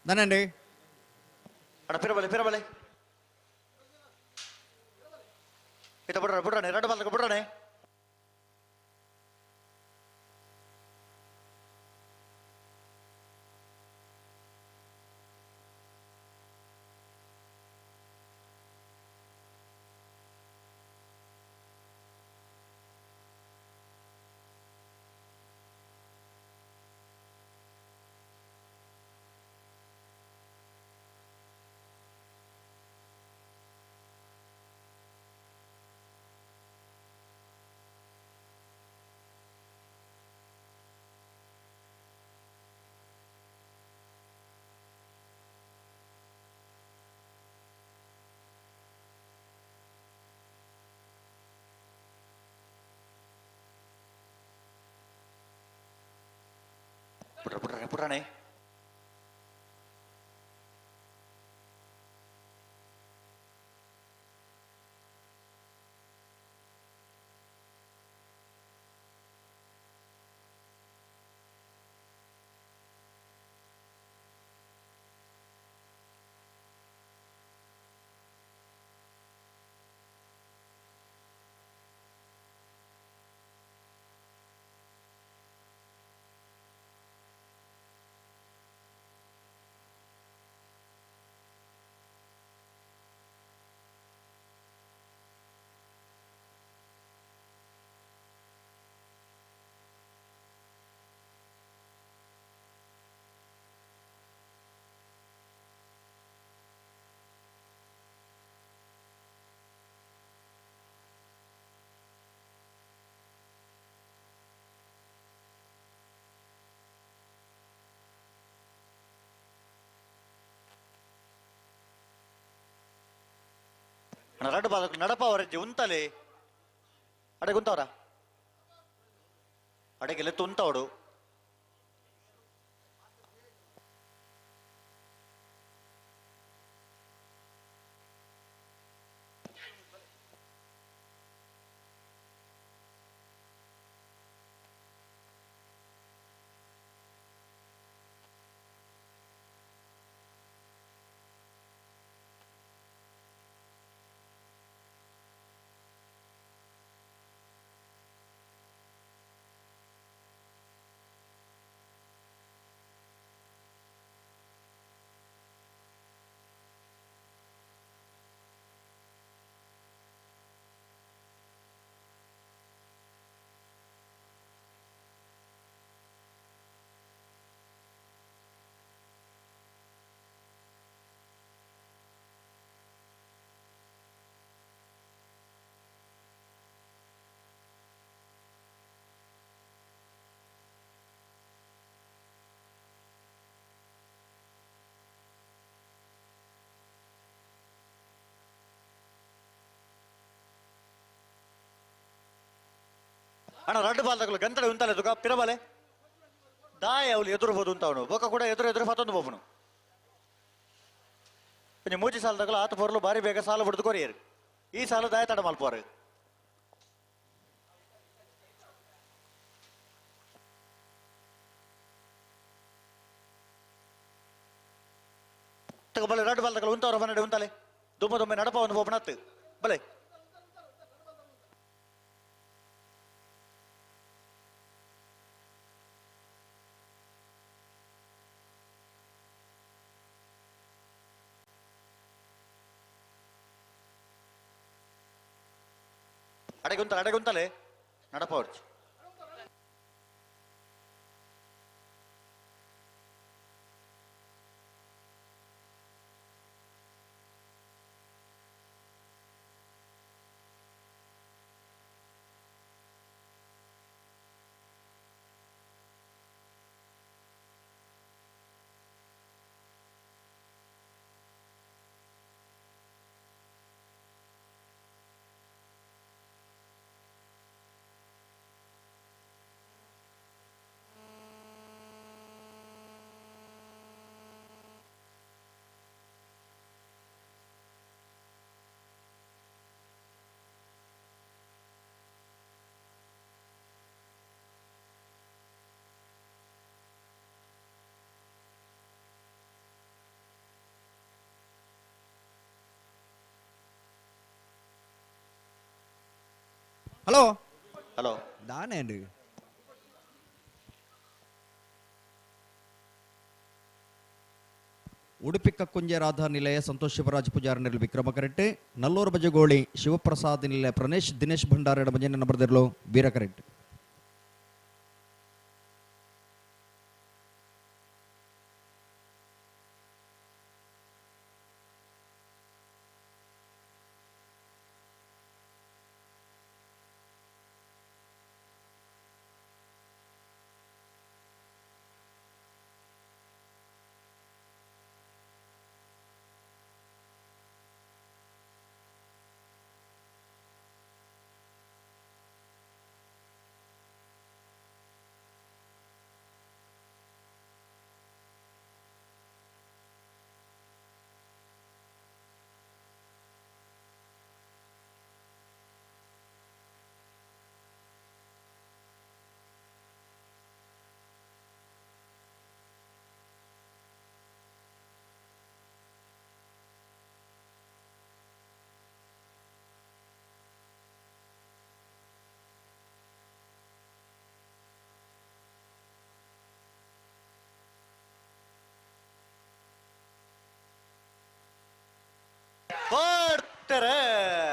ನಾನೇನ್ರಿ ಅಣ್ಣ ಪಿರಬಲೆ ಇತ ಬಿಡ್ರಾನೆ ಎರಡು ಬಾಲ್ ಬಿಡ್ರಾನೆ ಬಿಡ್ರಾನೆ రెండు బాలకు నడపవరజ్జి ఉంతలే అడగ ఉంతావరా అడగెళ్ళి తుంతాడు అన్న రెండు బాల్ తగలు గంతడే ఉంతలేదు పిరబలే దాయ అవులు ఎదురు పోదు ఉంటావు బొక్క కూడా ఎదురు పోతుంది పోపును కొంచెం మూచి సాల తగలు ఆత పొరలు భారీ ಬೇಗ ಸಾಲ ಬಿಡ್ದು ಕೊರಿಯರು ಈ ಸಾಲ ದಾಯತಡ ಮಲ್ಪೋರು ಬಲೆ ರಡ್ ಬಾಲ್ದಗಳು ಉಂತವರ ಮನೆ ಉಂತಲೆ ದುಮ್ಮೆ ನಡಪ ಒಂದು ಹೋಗ್ಬಿಡತ್ತು ಬಲೆ ಅಡೆಗುಂತಲೆ ನಡಪ ಹೊರ್ಚು ಹಲೋ ಹಲೋ ದಾನೇನ್ರಿ ಉಡುಪಿ ಕಕ್ಕುಂಜೆ ರಾಧಾ ನಿಲಯ ಸಂತೋಷ್ ಶಿವರಾಜ್ ಪೂಜಾರ ನಿರ್ಲು ವಿಕ್ರಮ ಕರೆಟ್ ನಲ್ಲೂರು ಬಜಗೋಳಿ ಶಿವಪ್ರಸಾದ್ ನಿಲಯ ಪ್ರಣೇಶ್ ದಿನೇಶ್ ಭಂಡಾರ ಭಜನೆ ನಂಬರ್ದಿರ್ಲು ವೀರ ಕರೆಟ್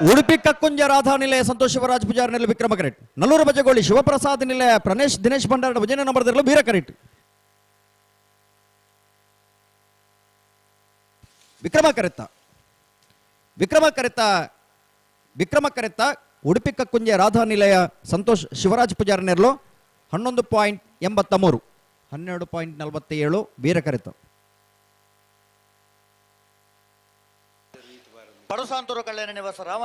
ಉಡುಪಿ ಕಕ್ಕುಂಜ ರಾಧಾ ನಿಲಯ ಸಂತೋಷ್ ಶಿವರಾಜ್ ಪೂಜಾರ ನಿರ್ಲು ವಿಕ್ರಮ ಕರೆಟ್ ನಲ್ಲೂರು ಬಜಗೋಳಿ ಶಿವಪ್ರಸಾದ್ ನಿಲಯ ಪ್ರಣೇಶ್ ದಿನೇಶ್ ಭಂಡಾರ ಭಜನೆ ನಂಬರ್ದಿರ್ಲು ವೀರ ಕರೆಟ್ ವಿಕ್ರಮ ಕರೆತ್ತ ಉಡುಪಿ ಕಕ್ಕುಂಜೆ ರಾಧಾ ನಿಲಯ ಸಂತೋಷ್ ಶಿವರಾಜ್ ಪೂಜಾರ ನಿರ್ಲು 11.83 12.47 ವೀರ ಕರೆತ್ತ ಪಡುಸಾಂತೂರು ಕಲ್ಯಾಣ ನಿವಾಸ ರಾಮ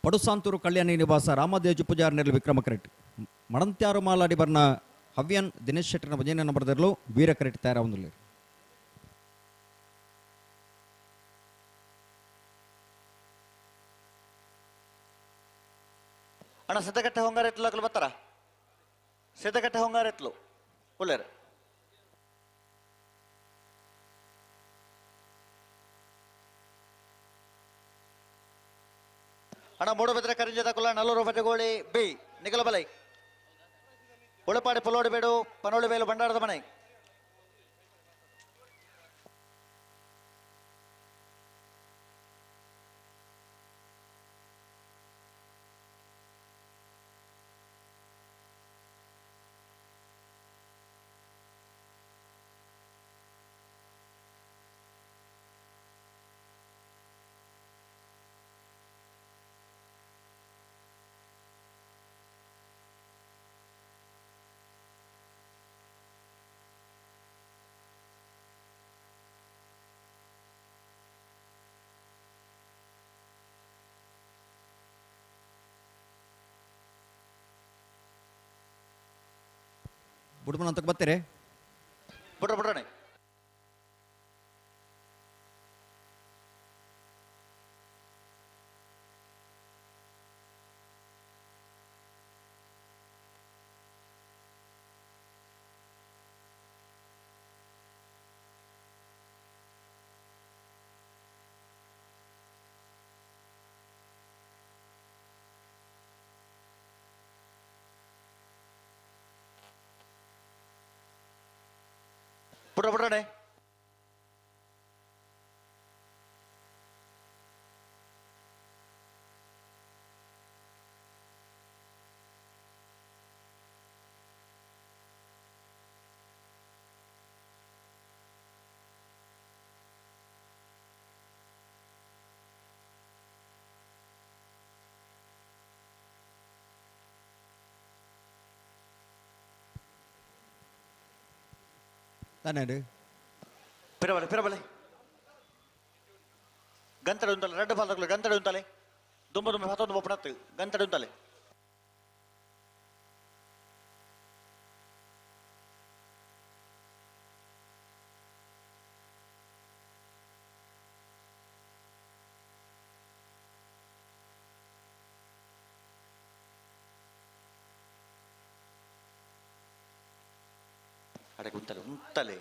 ಪಡುಸಾಂತೂರು ಕಲ್ಯಾಣಿ ನಿವಾಸ ರಾಮದೇಜು ಪೂಜಾರ್ ನೆರಳು ವಿಕ್ರಮ ಕರೆಟ್ ಮಡಂತ್ಯಾರು ಮಾಲಾಡಿ ಬರ್ನ ಹವ್ಯನ್ ದಿನೇಶ್ ಶೆಟ್ಟರ್ನ ಭಜನೆ ನಂಬರ್ದಲ್ಲೂ ವೀರ ಕರೆಟ್ ತಯಾರಾವುದಿಲ್ಲ. ಅಣ್ಣ ಸಿದ್ದಗಟ್ಟೆ ಹೊಂಗಾರ ಎತ್ಲು ಬರ್ತಾರ ಸಿದ್ದಗಟ್ಟೆ ಹೊಂಗಾರ ಎತ್ಲು ಒಳ್ಳೆಯ ಅಣ್ಣ ಮೂಡುಬಿದ್ರೆ ಕರಿಂಜದ ಕುಲ ನಲ್ಲೂರು ಬಟಗೋಳಿ ಬಿ ನಿಗಲಬಲೈ ಉಳಪಾಡಿ ಪುಲೋಡಿ ಬೇಡು ಪನೋಳಿ ಬೇಲು ಬಂಡಾರದ ಮನೆ ಬುಡ್ಮನ್ ಅಂತಕ್ಕೆ ಬರ್ತೀರಿ ಬಿಡ್ರಣ್ಣ ಬಿಡ್ರಣ್ಣ ತಾನೇ ಪಿರಬಲೆ ಗಂತಡೆ ಉಂಟಲ್ಲ ರೆಡ್ ಬಾಲ್ ಗಂತಡೆ ಉಂಟಲೆ ದುಂಬ ದುಂಬ ಹತ್ತೊಂದು ಒಪ್ಪಣತ್ತು ಗಂತಡೆ ಉಂಟಲೆ ಅಡೆ ಉಂಟಲೆ ಉಂಟಲೆ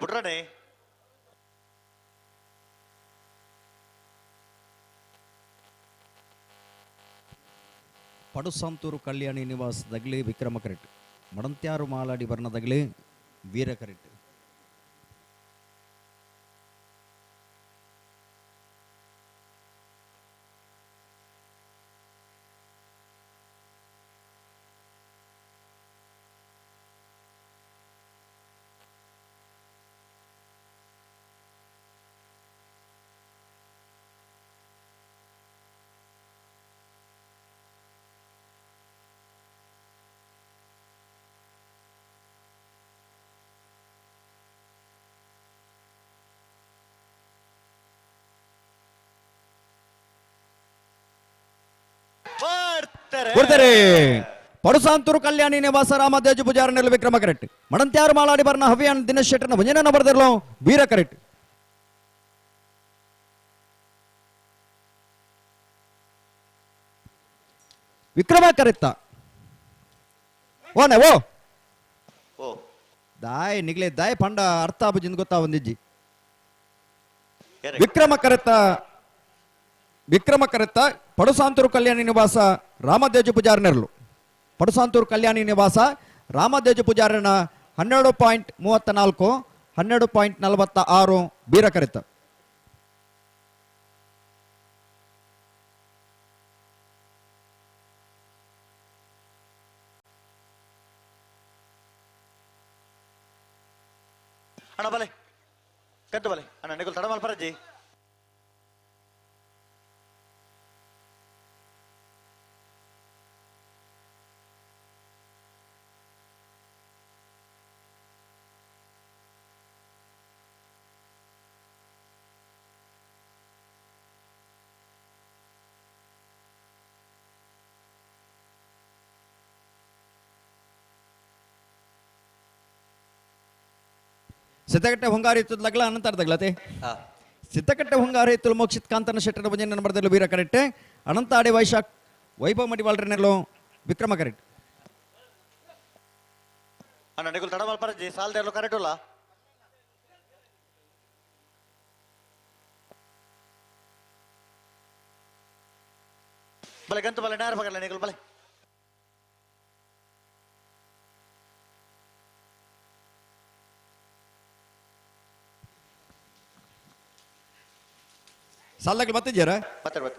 ಬಿಡ್ರಡೆ ಪಡುಸಾಂತೂರು ಕಲ್ಯಾಣಿ ನಿವಾಸ ದಗ್ಲಿ ವಿಕ್ರಮ ಕರೆಟ್ ಮಡಂತ್ಯಾರು ಮಾಲಾಡಿ ಬರ್ನ ದಗ್ಲಿ ವೀರ ಕರೆಟ್ ಕೊಡ್ತಾರೆ ಪಡುಸಾಂತೂರು ಕಲ್ಯಾಣಿ ನಿವಾಸ ರಾಮದೇಜು ಪೂಜಾರ ನೆರಳು ವಿಕ್ರಮ ಕರೆಟ್ ಮಡಂತ್ಯಾರು ಮಾಲಾಡಿ ಬರ್ನ ಹವ್ಯಾನ್ ದಿನೇಶ್ ಶೆಟ್ಟರ್ನ ಭಜನೆ ನಂಬರ್ದಲ್ಲೂ ವೀರ ಕರೆಟ್ ವಿಕ್ರಮ ಕರೆತ್ತ ಓನೆ ಓ ದಾಯ್ ನಿಗ್ಲೆ ದಾಯ್ ಪಂಡ ಅರ್ಥ ಬುಜಿಂದ ಗೊತ್ತಾ ಒಂದಿಜ್ಜಿ ವಿಕ್ರಮ ಕರೆತ್ತ ವಿಕ್ರಮ ಕರೆತ್ತ ಪಡುಸಾಂತೂರು ಕಲ್ಯಾಣಿ ನಿವಾಸ ರಾಮದೇಜು ಪೂಜಾರಿ ನೆರಳು. ಪಡುಸಾಂತೂರು ಕಲ್ಯಾಣಿ ನಿವಾಸ ರಾಮದೇಜು ಪೂಜಾರನ 12.34, 12.46 ಬೀರ ಕರೆತ್ತ. ಅಣ್ಣ ಬಲೆ ಕದ್ದು ಬಲೆ ಅಣ್ಣ ನಿಗುಲ್ ತಡ ಮಲ್ಪರಜ್ಜಿ. ಸಿದ್ದಕಟ್ಟೆ ಹೊಂಗಾರಿ ಎತ್ತುದಲಾಗಲ ಅನಂತರ ತಗ್ಲತೆ ಸಿದ್ದಕಟ್ಟೆ ಹೊಂಗಾರಿ ಎತ್ತಲು ಮೋಕ್ಷಿತ್ ಕಾಂತನ ಶೆಟ್ಟರ ಭಜನೆ ನಂಬರ್ದಲ್ಲೂ ವೀರ ಕರೆಕ್ಟೆ ಅನಂತಾಡಿ ವೈಶಾಖ್ ವೈಭವ್ ಮಡಿವಾಳ್ರನೆಲ್ಲೋ ವಿಕ್ರಮ ಕರೆಕ್ಟ್. ಅಣ್ಣ ನಿಗುಲ್ ತಡ ಮಲ್ಪರಜ್ಜಿ ಸಾಲ್ದ ಎಲ್ಲೋ ಕರೆಕ್ಟ್ ಇಲ್ಲ. ಬಲೆ ಗಂತು ಬಲೆ ನೇರ ಬಗಲ್ಲ ನಿಗುಲ್ ಬಲೆ. ಸಾಲಾಗ್ಲಿ ಬತ್ತಿದ್ಯಾರ ಬರ್ತಾರೆ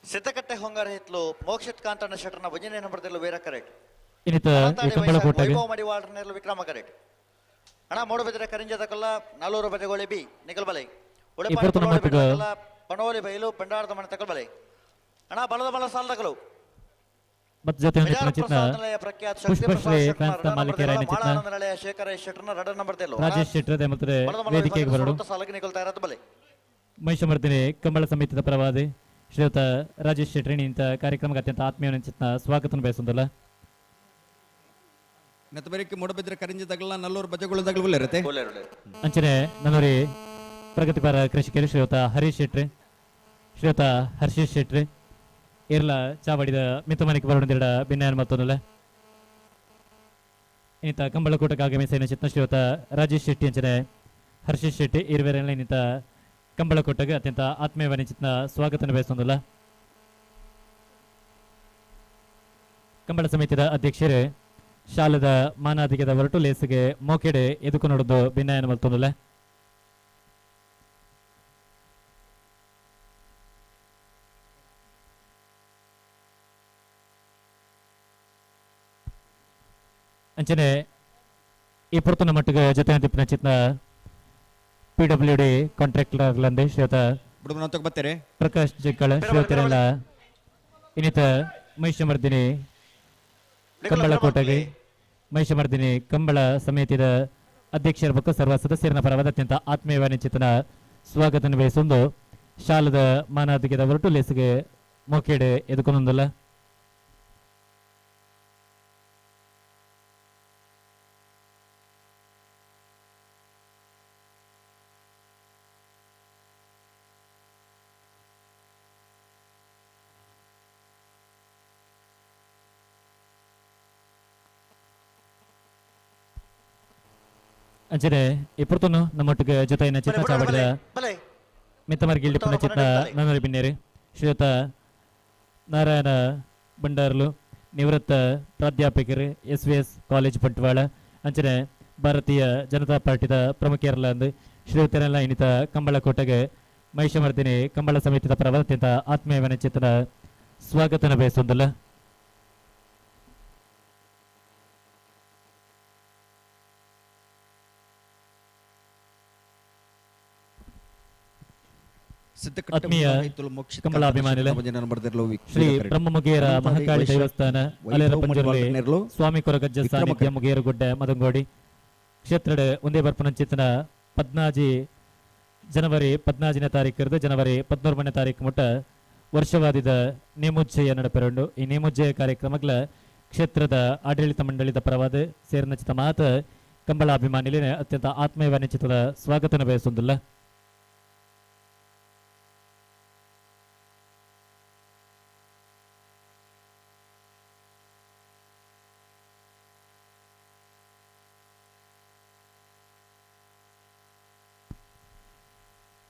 ಸಿದ್ದಕಟ್ಟೆ ಹೊಂಗಾರ ಎತ್ಲು ಮೋಕ್ಷಿತ್ ಕಾಂತನ ಶೆಟ್ಟರ್ನ ಭಜನೆ ನಂಬರ್ದಲ್ಲೂ ವೀರ ಕರೆಕ್ಟ್. ವೈಭವ್ ಮಡಿವಾಳ್ರನೆಲ್ಲೂ ವಿಕ್ರಮ ಕರೆಕ್ಟ್. ಅಣ್ಣ ಮೂಡುಬಿದ್ರೆ ಕರಿಂಜದ ಕಲ್ಲ 400 ಬದೆಗೋಳಿ ಬಿ ನಿಗಲ್ ಬಲೆ ಪಣೋಲಿ ಬೈಲು ಪಂಡಾರದ ಮನೆ ತಕಲ್ ಬಲೆ. ಅಣ್ಣ ಬಲದ ಬಲ ಸಾಲದಗಳು ಮತ್ತು ಜೊತೆ ರಾಜೇಶ್ ಶೆಟ್ಟರ್ ಮತ್ತು ವೇದಿಕೆಗೆ ಬರಡು ಮಹಿಷಮರ್ದಿನಿ ಕಂಬಳ ಸಮಿತಿಯ ಪರವಾದಿ ಶ್ರೀಯುತ ರಾಜೇಶ್ ಶೆಟ್ಟಿ ಇಂಥ ಕಾರ್ಯಕ್ರಮಕ್ಕೆ ಅತ್ಯಂತ ಆತ್ಮೀಯ ಸ್ವಾಗತ ಬಯಸುವುದಲ್ಲ. ನೆತ್ತಬರಿಕೆ ಮೂಡಬಿದ್ರೆ ಕರಿಂಜದಾಗಲ್ಲ 400 ಬಜೆಗಳು ಇರುತ್ತೆ ಅಂಚನೆ ನನ್ನೂರಿ ಪ್ರಗತಿಪರ ಕೃಷಿಕರು ಶ್ರೀಯುತ ಹರೀಶ್ ಶೆಟ್ಟಿ ಶ್ರೀಯುತ ಹರ್ಷೇಶ್ ಶೆಟ್ಟಿ ಇರ್ಲ ಚಾವಡಿದ ಮಿತಮನಿಗೆ ಬರೋಣ ಭಿನ್ನಾಯನ ಮತ್ತೊಂದಲ್ಲ ಇನ್ನಿತ ಕಂಬಳಕೂಟಕ್ಕೆ ಆಗಮಿಸಿದ ಚಿತ್ತ ಶ್ರೀಯುತ ರಾಜೇಶ್ ಶೆಟ್ಟಿ ಅಂಚನೆ ಹರ್ಷೇಶ್ ಶೆಟ್ಟಿ ಇರುವೆರೆಲ್ಲ ಇನ್ನಿತ ಕಂಬಳಕೂಟಗೆ ಅತ್ಯಂತ ಆತ್ಮೀಯವಾದ ಚಿತ್ತ ಸ್ವಾಗತ ಬಯಸೊಂದಲ್ಲ. ಕಂಬಳ ಸಮಿತಿಯ ಅಧ್ಯಕ್ಷರೇ ಶಾಲದ ಮಾನಾಧಿಕದ ಹೊರಟು ಲೇಸಿಗೆ ಮೋಕೆಡೆ ಎದುಕು ನೋಡೋದು ಭಿನ್ನಾಯನ ಮತ್ತೊಂದಲ್ಲ. ಅಂಚನೆ ಈ ಪುರ್ತನ ಮಟ್ಟಿಗೆ ಜೊತೆ ತಿಪ್ಪಿನ ಚಿತ್ನ PWD ಕಾಂಟ್ರಾಕ್ಟರ್ಲಂದೆ ಶ್ರೀಯುತ ಬರ್ತಾರೆ ಪ್ರಕಾಶ್ ಜಿಕ್ಕಳ ಶ್ರೀಯುತರೆಲ್ಲ ಇನ್ನಿತ ಮಹಿಷಮರ್ದಿನಿ ಕಂಬಳಕೋಟೆಗೆ ಮಹಿಷಮರ್ದಿನಿ ಕಂಬಳ ಸಮಿತಿಯ ಅಧ್ಯಕ್ಷರ ಮತ್ತು ಸರ್ವ ಸದಸ್ಯರನ್ನ ಪರವಾದ ಅತ್ಯಂತ ಆತ್ಮೀಯವಾದ ಚಿತ್ತನ ಸ್ವಾಗತ ಬಯಸೊಂದು ಶಾಲದ ಮಾನಾಧಿಕದ ಹೊರಟು ಲೇಸಿಗೆ ಮೋಕೆಡೆ ಎದುಕೊಂದಲ್ಲ. ಅಂಚನೆ ಇಪ್ಪತ್ತೊಂದು ನಮ್ಮೊಟ್ಟಿಗೆ ಜೊತೆಯಿನ ಚಿತ್ರ ಚಾವಡಿದ ಮಿತ್ತಮರ್ಗಿಲ್ಡಿ ಪುಣ್ಯ ಚಿತ್ರ ನನ್ನೂರಿ ಬಿನ್ನೇರಿ ಶ್ರೀಯುತ ನಾರಾಯಣ ಬಂಡಾರ್ಲು ನಿವೃತ್ತ ಪ್ರಾಧ್ಯಾಪಕರು SVS ಕಾಲೇಜ್ ಬಂಟ್ವಾಳ ಅಂಚನೆ ಭಾರತೀಯ ಜನತಾ ಪಾರ್ಟಿದ ಪ್ರಮುಖರಲ್ಲ ಅಂದು ಶ್ರೀಯುತರೆಲ್ಲ ಇನ್ನಿತ ಕಂಬಳಕೋಟೆಗೆ ಮಹಿಷಮರ್ದಿನಿ ಕಂಬಳ ಸಮಿತಿಯ ಪರವಾದ ಅತ್ಯಂತ ಆತ್ಮೀಯವಾದ ಚಿತ್ರ ಸ್ವಾಗತನ ಬಯಸೊಂದಲ್ಲ. ಆತ್ಮೀಯ ಕಂಬಳಾಭಿಮಾನಿಗಳೇ ಶ್ರೀ ಬ್ರಹ್ಮಮುಗೇರ ಮಹಾಕಾಳಿ ದೇವಸ್ಥಾನ ಅಲೆರಪಂಜರ್ಲಿ ಸ್ವಾಮಿ ಕೊರಗಜ್ಜ ಸಾನ್ನಿಧ್ಯ ಮುಗೇರಗುಡ್ಡ ಮದಂಗೋಡಿ ಕ್ಷೇತ್ರ ಒಂದೇ ಬರ್ಪನ ಚಿತ್ತನ 14 ಜನವರಿ 14ನೇ ತಾರೀಕು ಜನವರಿ 13ನೇ ತಾರೀಕು ಮುಟ್ಟ ವರ್ಷವಾದಿದ ನೇಮೋಜ್ಜಯ ನಡಪೆರಂಡು ಈ ನೇಮೋಜ್ಜಯ ಕಾರ್ಯಕ್ರಮಗಳ ಕ್ಷೇತ್ರದ ಆಡಳಿತ ಮಂಡಳಿದ ಪರವಾದ ಸೇರಿನ ಚಿತ್ತ ಮಾತ ಕಂಬಳಾಭಿಮಾನಿಗಳೇ ಅತ್ಯಂತ ಆತ್ಮೀಯವಾದ ಚಿತ್ರದ ಸ್ವಾಗತನ ಬಯಸೊಂದಿಲ್ಲ.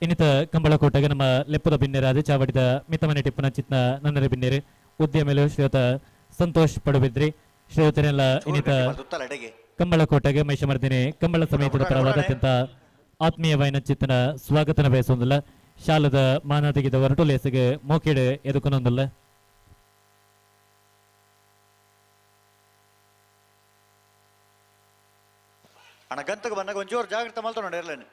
ಇನ್ನಿತ ಕಂಬಳಕೋಟೆಗೆ ನಮ್ಮ ಲೆಪ್ಪದ ಬಿನ್ನೆರಾದ ಚಾವಡಿದ ಮಿತಮನೆ ಟಿಪ್ಪನ ಚಿತ್ನ ನನ್ನರ ಬಿನ್ನೆರು ಉದ್ಯಮೇಲು ಶ್ರೀಯುತ ಸಂತೋಷ್ ಪಡುಬಿದ್ರಿ ಶ್ರೀಯುತನೆಲ್ಲ ಇನ್ನಿತ ಕಂಬಳಕೋಟೆಗೆ ಮೈಷಮರ್ದಿನಿ ಕಂಬಳ ಸಮೇತದ ಪರವಾದ ಅತ್ಯಂತ ಆತ್ಮೀಯವಾಯಿನ ಚಿತ್ತನ ಸ್ವಾಗತನ ಬಯಸೊಂದಿಲ್ಲ ಶಾಲದ ಮಾನ ತೆಗೆದ ಹೊರಟು ಲೇಸಿಗೆ ಮೋಕೆಡೆ ಎದುಕೊನೊಂದಿಲ್ಲ ಅಣ್ಣ ಗಂತಕ್ಕೆ ಬಂದಾಗ ಒಂಚೂರು ಜಾಗ್ರತೆ ಮಾಡ್ತಾ ನೋಡಿ ಇರ್ಲೇನೆ.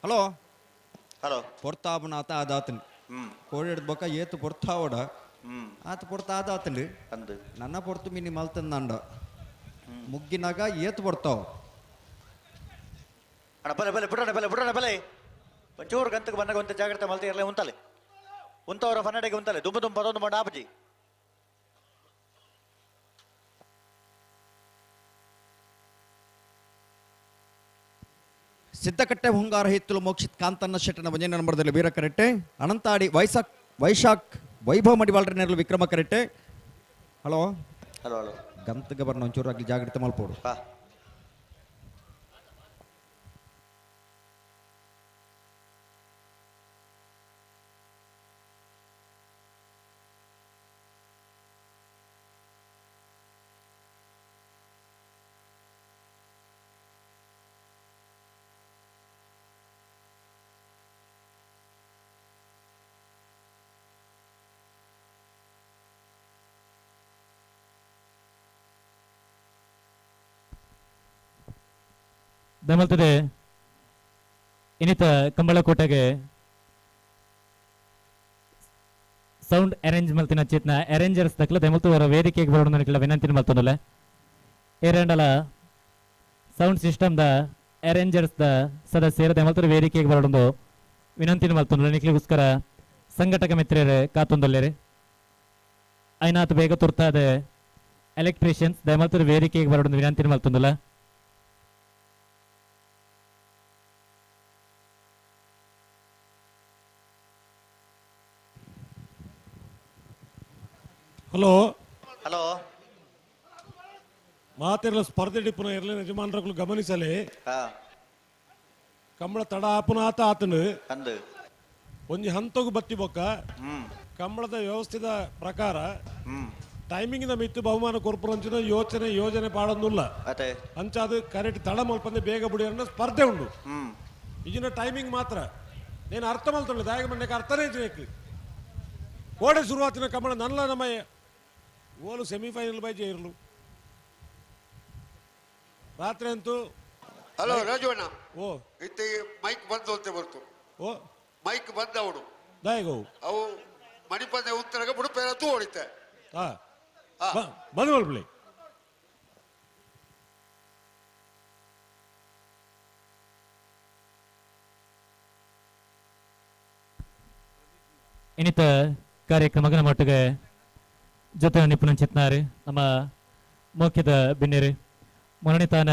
ಹಲೋ ಹಲೋ ಪೊರ್ತಾಬನ ಆತ ಆದಾತನ್ ಕೋಡಿ ಹಿಡ್ದ ಬೊಕ್ಕ ಏತು ಪೊರ್ತಾವಡ ಆತ ಪೊರ್ತ ಆದಾತನ್ ಅಂದು ನನ್ನ ಪೊರ್ತು ಮಿನಿ ಮಲ್ತಂದಂಡ ಮುಗ್ಗಿನಾಗ ಏತು ಬರ್ತಾವ ಅಣ್ಣ ಬಲೆ ಬಲೆ ಒಂಚೂರು ಗಂತಕ್ಕೆ ಬಂದಾಗ ಒಂತ ಜಾಗ್ರತೆ ಮಲ್ತಿ ಇರಲೇ ಉಂತಲೆ ಉಂತವರ ಫನ್ನಡೆಗೆ ಉಂತಲೆ ದುಂಬ ಅದೊಂದು ಮಾಡ ಆಪಜಿ ಸಿದ್ದಕಟ್ಟೆ ಹುಂಗಾರ ಹಿತ್ತಲು ಮೋಕ್ಷಿತ್ ಕಾಂತನ್ನ ಶೆಟ್ಟನ ಬಂಜನ ನಂಬರ್ದಲ್ಲಿ ವೀರ ಕರೆಟ್ಟೆ ಅನಂತಾಡಿ ವೈಶಾಖ್ ವೈಭವ್ ಮಡಿವಾಳ್ರ ನೆರಳು ವಿಕ್ರಮ ಕರೆಟ್ಟೆ. ಹಲೋ ಹಲೋ ಹಲೋ ಗಂತಗೆ ಬರ್ನ ಒಂಚೂರು ಆಗ್ಲಿ ಜಾಗ್ರತೆ ಮಲ್ಪೋಡು. ಹಾ ದಮಲ್ತದೆ ಇನ್ನಿತ ಕಂಬಳಕೋಟೆಗೆ ಸೌಂಡ್ ಅರೇಂಜ್ ಮಲ್ತಿನ ಚಿತ್ನ ಅರೇಂಜರ್ಸ್ ದಕ್ಲ ದಮಲ್ತು ಅವರ ವೇದಿಕೆಗೆ ಬರೋಣ ನನಗೆಲ್ಲ ವಿನಂತಿ ಮಲ್ತನಲ್ಲ ಏರಂಡಲ sound system the arrangers the ಸದಸ್ಯರ ದಮಲ್ತರ ವೇದಿಕೆಗೆ ಬರೋಣ ವಿನಂತಿ ಮಲ್ತನಲ್ಲ ನಿಕ್ಲಿಗೋಸ್ಕರ ಸಂಘಟಕ ಮಿತ್ರರೇ ಕಾತೊಂದಲ್ಲೇರಿ ಐನಾತ್ ಬೇಗ ತುರ್ತಾದ ಎಲೆಕ್ಟ್ರಿಷಿಯನ್ಸ್ ದಮಲ್ತರ ವೇದಿಕೆಗೆ ಬರೋಣ ವಿನಂತಿ ಮಲ್ತನಲ್ಲ ಹಲೋ ಹಲೋ ಮಾತೆಲ್ಲ ಸ್ಪರ್ಧೆ ಡಿಪ್ಪುನ ಇರಲಿ ಯಜಮಾನರು ಗಮನಿಸಲಿ ಹಾ ಕಂಬಳ ತಡ ಆಪುನ ಆತ ಆತನು ಅಂದು ಒಂಜಿ ಹಂತಗು ಬತ್ತಿ ಬೊಕ್ಕ ಕಂಬಳದ ವ್ಯವಸ್ಥಿತ ಪ್ರಕಾರ ಟೈಮಿಂಗ್ ಮಿತ್ತು ಬಹುಮಾನ ಕೊರ್ಪುರಂಚಿನ ಯೋಜನೆ ಪಾಡೊಂದುಲ್ಲ ಅದೇ ಅಂಚಾದು ಕರೆಕ್ಟ್ ತಡ ಮಲ್ಪಂದೆ ಬೇಗ ಬುಡಿ ಅನ್ನೋ ಸ್ಪರ್ಧೆ ಉಂಡು ಈಗಿನ ಟೈಮಿಂಗ್ ಮಾತ್ರ నేను అర్థం అవుతుంది దాయక నాకు అర్థమే చేయకు కోడే శురువాతిన కమల నల్ల నమ్మయ్య ఓలు ಸೆಮಿಫೈನಲ್ ಬೈ ಜೈರ್ಲು ರಾತ್ರಿ ಅಂತೂ ಹಲೋ ರಾಜವಣ್ಣ ಓ ಇತ್ತೆ ಮೈಕ್ ಬಂದು ಅಂತ ಬರ್ತು ಓ ಮೈಕ್ ಬಂದ ಅವಡು ದಾಯಗೋ ಅವು ಮಣಿಪಂದೆ ಉತ್ತರಗ ಬುಡುಪೇರ ತೂ ಹೊಡಿತೆ ಹಾ ಬಂದು ಮಲ್ಪಲಿ ಇನ್ನಿತ ಕಾರ್ಯಕ್ರಮಗಳ ಮಟ್ಟಿಗೆ ಜೊತೆ ನಿಪುಣ ಚಿತ್ನಾರಿ ನಮ್ಮ ಮುಖ್ಯದ ಬಿನ್ನೇರಿ ಮೊರಣಿತಾನ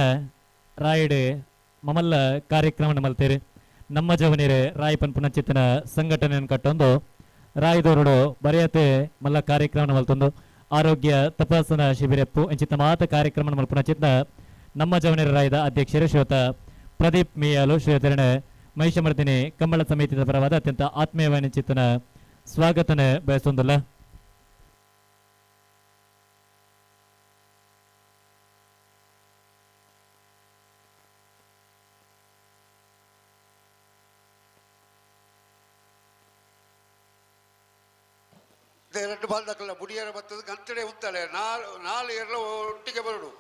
ರಾಯಡೆ ಮಮಲ್ಲ ಕಾರ್ಯಕ್ರಮ ಮಲ್ತೇರಿ ನಮ್ಮ ಜವನೀರೆ ರಾಯಿ ಪನ್ಪುನ ಚಿತ್ತನ ಸಂಘಟನೆಯನ್ನು ಕಟ್ಟೊಂದು ರಾಯದೋರುಡು ಬರೆಯತೆ ಮಲ್ಲ ಕಾರ್ಯಕ್ರಮ ಮಲ್ತೊಂದು ಆರೋಗ್ಯ ತಪಾಸಣಾ ಶಿಬಿರಪ್ಪು ಎಂಚಿತ್ತ ಮಾತ ಕಾರ್ಯಕ್ರಮ ಮಲ್ಪುನ ಚಿತ್ತ ನಮ್ಮ ಜವನೀರ ರಾಯದ ಅಧ್ಯಕ್ಷರು ಶ್ರೀಯುತ ಪ್ರದೀಪ್ ಮೇಯಾಲು ಶ್ರೀಯುತರಣ ಮಹಿಷಮರ್ದಿನಿ ಕಂಬಳ ಸಮಿತಿಯ ಪರವಾದ ಅತ್ಯಂತ ಆತ್ಮೀಯವಾದ ಚಿತ್ತನ ಸ್ವಾಗತನ ಬಯಸೊಂದಿಲ್ಲ ಎರಡು ಬಾಲ್ದಕ್ಕಲ್ಲ ಬುಡಿಯರ ಬರ್ತದ ಗಂಟೆ ಉತ್ತಾಳೆ ನಾಲು ಎರಡ ಒಟ್ಟಿಗೆ ಬರೋಡು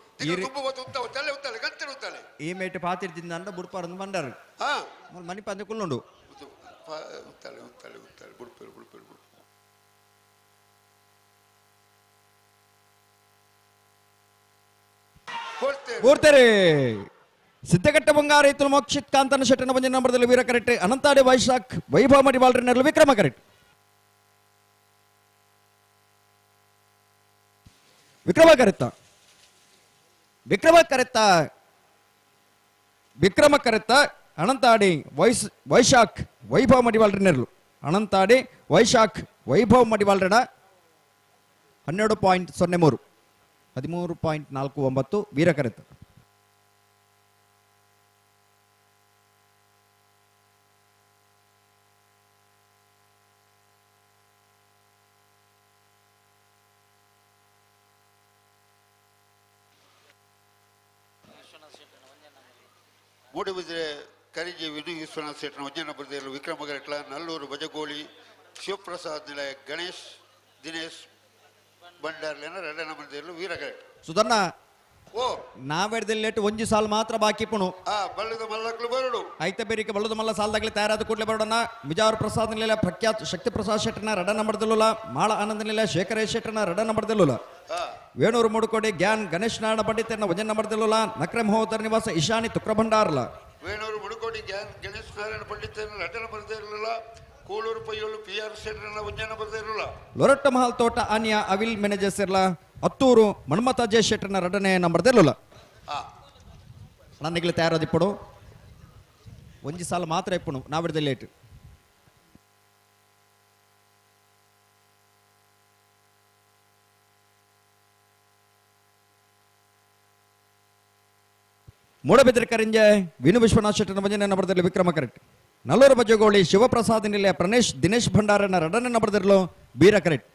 ತುಂಬು ಬತ್ತು ಉತ್ತಲೆ ಉತ್ತಾಳೆ ಗಂಟೆ ಉತ್ತಾಳೆ ಈ ಮೇಟ್ ಪಾತಿರ್ದಿಂದ ಅಂಡ ಬುಡ್ಪಾರಂದು ಬಂಡಾರು ಹಾ ಮನಿ ಪಂದೆ ಕುಲ್ಲುಂಡು ಉತ್ತಾಳೆ ಉತ್ತಾಳೆ ಉತ್ತಾಳೆ ಬುಡ್ಪೇರು ಬುಡ್ಪೇರು ಬುಡ್ ಕೂರ್ತಾರೆ ಸಿದ್ದಗಟ್ಟ ಬಂಗಾರ ಇತ್ತು ಮೋಕ್ಷಿತ್ ಕಾಂತನ ಶೆಟ್ಟನ ಬಂಜನ ನಂಬರ್ದಲ್ಲಿ ವೀರ ಕರೆಕ್ಟ್ ಅನಂತಾಡಿ ವೈಶಾಖ್ ವೈಭವ ಮಡಿವಾಳ್ರ ನೆರಳು ವಿಕ್ರಮ ಕರೆಕ್ಟ್ ವಿಕ್ರಮ ಕರೆತ್ತ ಅನಂತಾಡಿ ವೈಶಾಖ್ ವೈಭವ ಮಡಿವಾಳ್ರ ನೆರಳು ಅನಂತಾಡಿ ವೈಶಾಖ್ ವೈಭವ ಮಡಿವಾಳ್ರನ 12.03 13.49 ವೀರಕರೆತ್. ಮೂಡುಬಿದ್ರೆ ಕರಿಜಿ ವಿನು ವಿಶ್ವನಾಥ್ ಶೆಟ್ಟನ ಒಂಜನ ಬರದಿಯಲು ವಿಕ್ರಮ ಗರಟ್ಲ ನಲ್ಲೂರು ಬಜಗೋಳಿ ಶಿವಪ್ರಸಾದ್ ನಿಲಯ ಗಣೇಶ್ ದಿನೇಶ್ ಬಂಡಾರ್ಲೆನ ಎರಡನೇ ಬರದಿಯಲು ವೀರಗರಟ್. ಸುಧರ್ಣ ಓ ನಾವೆಡ್ದೆಲ್ಲೆಟ್ ಒಂಜಿ ಸಾಲ್ ಮಾತ್ರ ಬಾಕಿ ಇಪ್ಪುನು. ಬಳ್ಳದ ಮಲ್ಲಕ್ಲು ಬರಡು ಐತೆ ಬೇರಿಕೆ ಬಳ್ಳದ ಮಲ್ಲ ಸಾಲ್ದಾಗ್ಲಿ ತಯಾರಾದ ಕೂಡಲೇ ಬರೋಣ. ಮಿಜಾವರ್ ಪ್ರಸಾದ್ ನಿಲಯ ಪ್ರಖ್ಯಾತ್ ಶಕ್ತಿ ಪ್ರಸಾದ್ ಶೆಟ್ಟನ ರಡ ನಂಬರ್ದಲ್ಲುಲ, ಮಾಳ ಆನಂದ ನಿಲಯ ಶೇಖರೇಶ್ ಶೆಟ್ಟನ ರಡ ನಂಬರ್ದಲ್ಲುಲ, ವೇಣೂರು ಮೂಡುಕೋಡಿ ಗ್ಯಾನ್ ಗಣೇಶ್ ನಾರಾಯಣ ಪಂಡಿತನ ಒಂಜನ ನಂಬರ್ದಲ್ಲುಲ, ನಕ್ರೆ ಮಹೋದರ ನಿವಾಸ ಇಶಾನಿ ತುಕ್ರ ಭಂಡಾರ್ಲ, ವೇಣೂರು ಮುಡುಕೋಡಿ ಗ್ಯಾನ್ ಗಣೇಶ್ ನಾರಾಯಣ ಪಂಡಿತನ ರಟನ ಬರದಿರಲಿಲ್ಲ, ಕೂಳೂರು ಪಯ್ಯೋಳು PR ಶೆಟ್ಟನ ಒಂಜನ ಬರದಿರಲಿಲ್ಲ, ಲೊರಟ್ಟ ಮಹಲ್ ತೋಟ ಆನಿಯ ಅವಿಲ್ ಮ್ಯಾನೇಜರ್ಸ್ ಇರ್ಲ, ಹತ್ತೂರು ಮನ್ಮತಾಜೆ ಶೆಟ್ಟನ ರಡನೆ ನಂಬರ್ದಲ್ಲುಲ. ನನಗೆ ತಯಾರಾದ ಇಪ್ಪಡು ಒಂಜಿ ಸಾಲ ಮಾತ್ರ ಇಪ್ಪುನು ನಾವಿಡ್ದೆ ಲೇಟ್. ಮೂಡಬಿದ್ರೆ ಕರಿಂಜೆ ವಿನು ವಿಶ್ವನಾಥ್ ಶೆಟ್ಟನ ಭಜನೆ ನಂಬರ್ದಲ್ಲಿ ವಿಕ್ರಮ ಕರೆಕ್ಟ್. ನಲ್ಲೂರು ಬಜಗೋಳಿ ಶಿವಪ್ರಸಾದ್ ನಿಲಯ ಪ್ರಣೇಶ್ ದಿನೇಶ್ ಭಂಡಾರನ ರಡನೆ ನಂಬರ್ದಿರ್ಲು ಬೀರ ಕರೆಕ್ಟ್.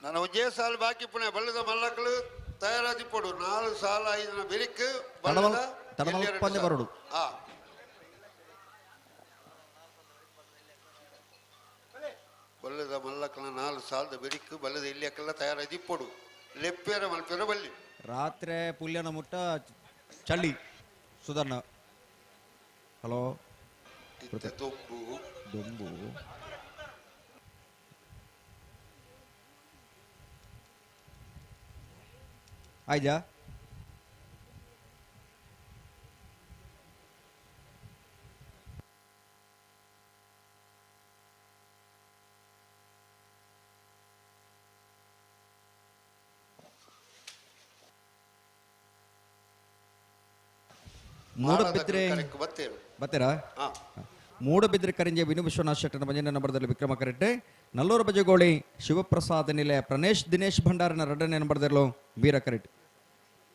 ನಾನು ಒಂದೇ ಸಾಲ ಬಾಕಿ ಪುಣೆ ಬಳ್ಳದ ಮಲ್ಲಕ್ಕಳು ತಯಾರಾದಿಪ್ಪಡು 4 ಸಾಲ 5 ಬೆರಿಕ್ ಬರಡು. ಬಳ್ಳದ ಮಲ್ಲಕ್ಕಳ 4 ಸಾಲದ ಬೆರಿಕ್ ಬಳ್ಳದ ಇಲ್ಲಿಯಕ್ಕೆಲ್ಲ ತಯಾರಾದಿಪ್ಪಡು ಲೆಪ್ಪೇರ ಮಲ್ಪೇರ ಬಲ್ಲಿ ರಾತ್ರಿ ಪುಲ್ಯನ ಮುಟ್ಟ ಚಳಿ ಸುಧರ್ಣ. ಹಲೋ ದೊಂಬು ಆಯ್ಜಾ ಮೂಡಬಿದ್ರೆ ಬತ್ತೀರಾ? ಮೂಡಬಿದ್ರೆ ಕರಿಂಜೆ ವಿನು ವಿಶ್ವನಾಥ್ ಶೆಟ್ಟನ ಭಜನೆ ನಂಬರ್ದಲ್ಲಿ ವಿಕ್ರಮ ಕರೆಕ್ಟೆ. ನಲ್ಲೂರು ಬಜಗೋಳಿ ಶಿವಪ್ರಸಾದ್ ನಿಲಯ ಪ್ರಣೇಶ್ ದಿನೇಶ್ ಭಂಡಾರನ ರಡನೆ ನಂಬರ್ದಲ್ಲೂ ವೀರ ಕರೆಕ್ಟ್.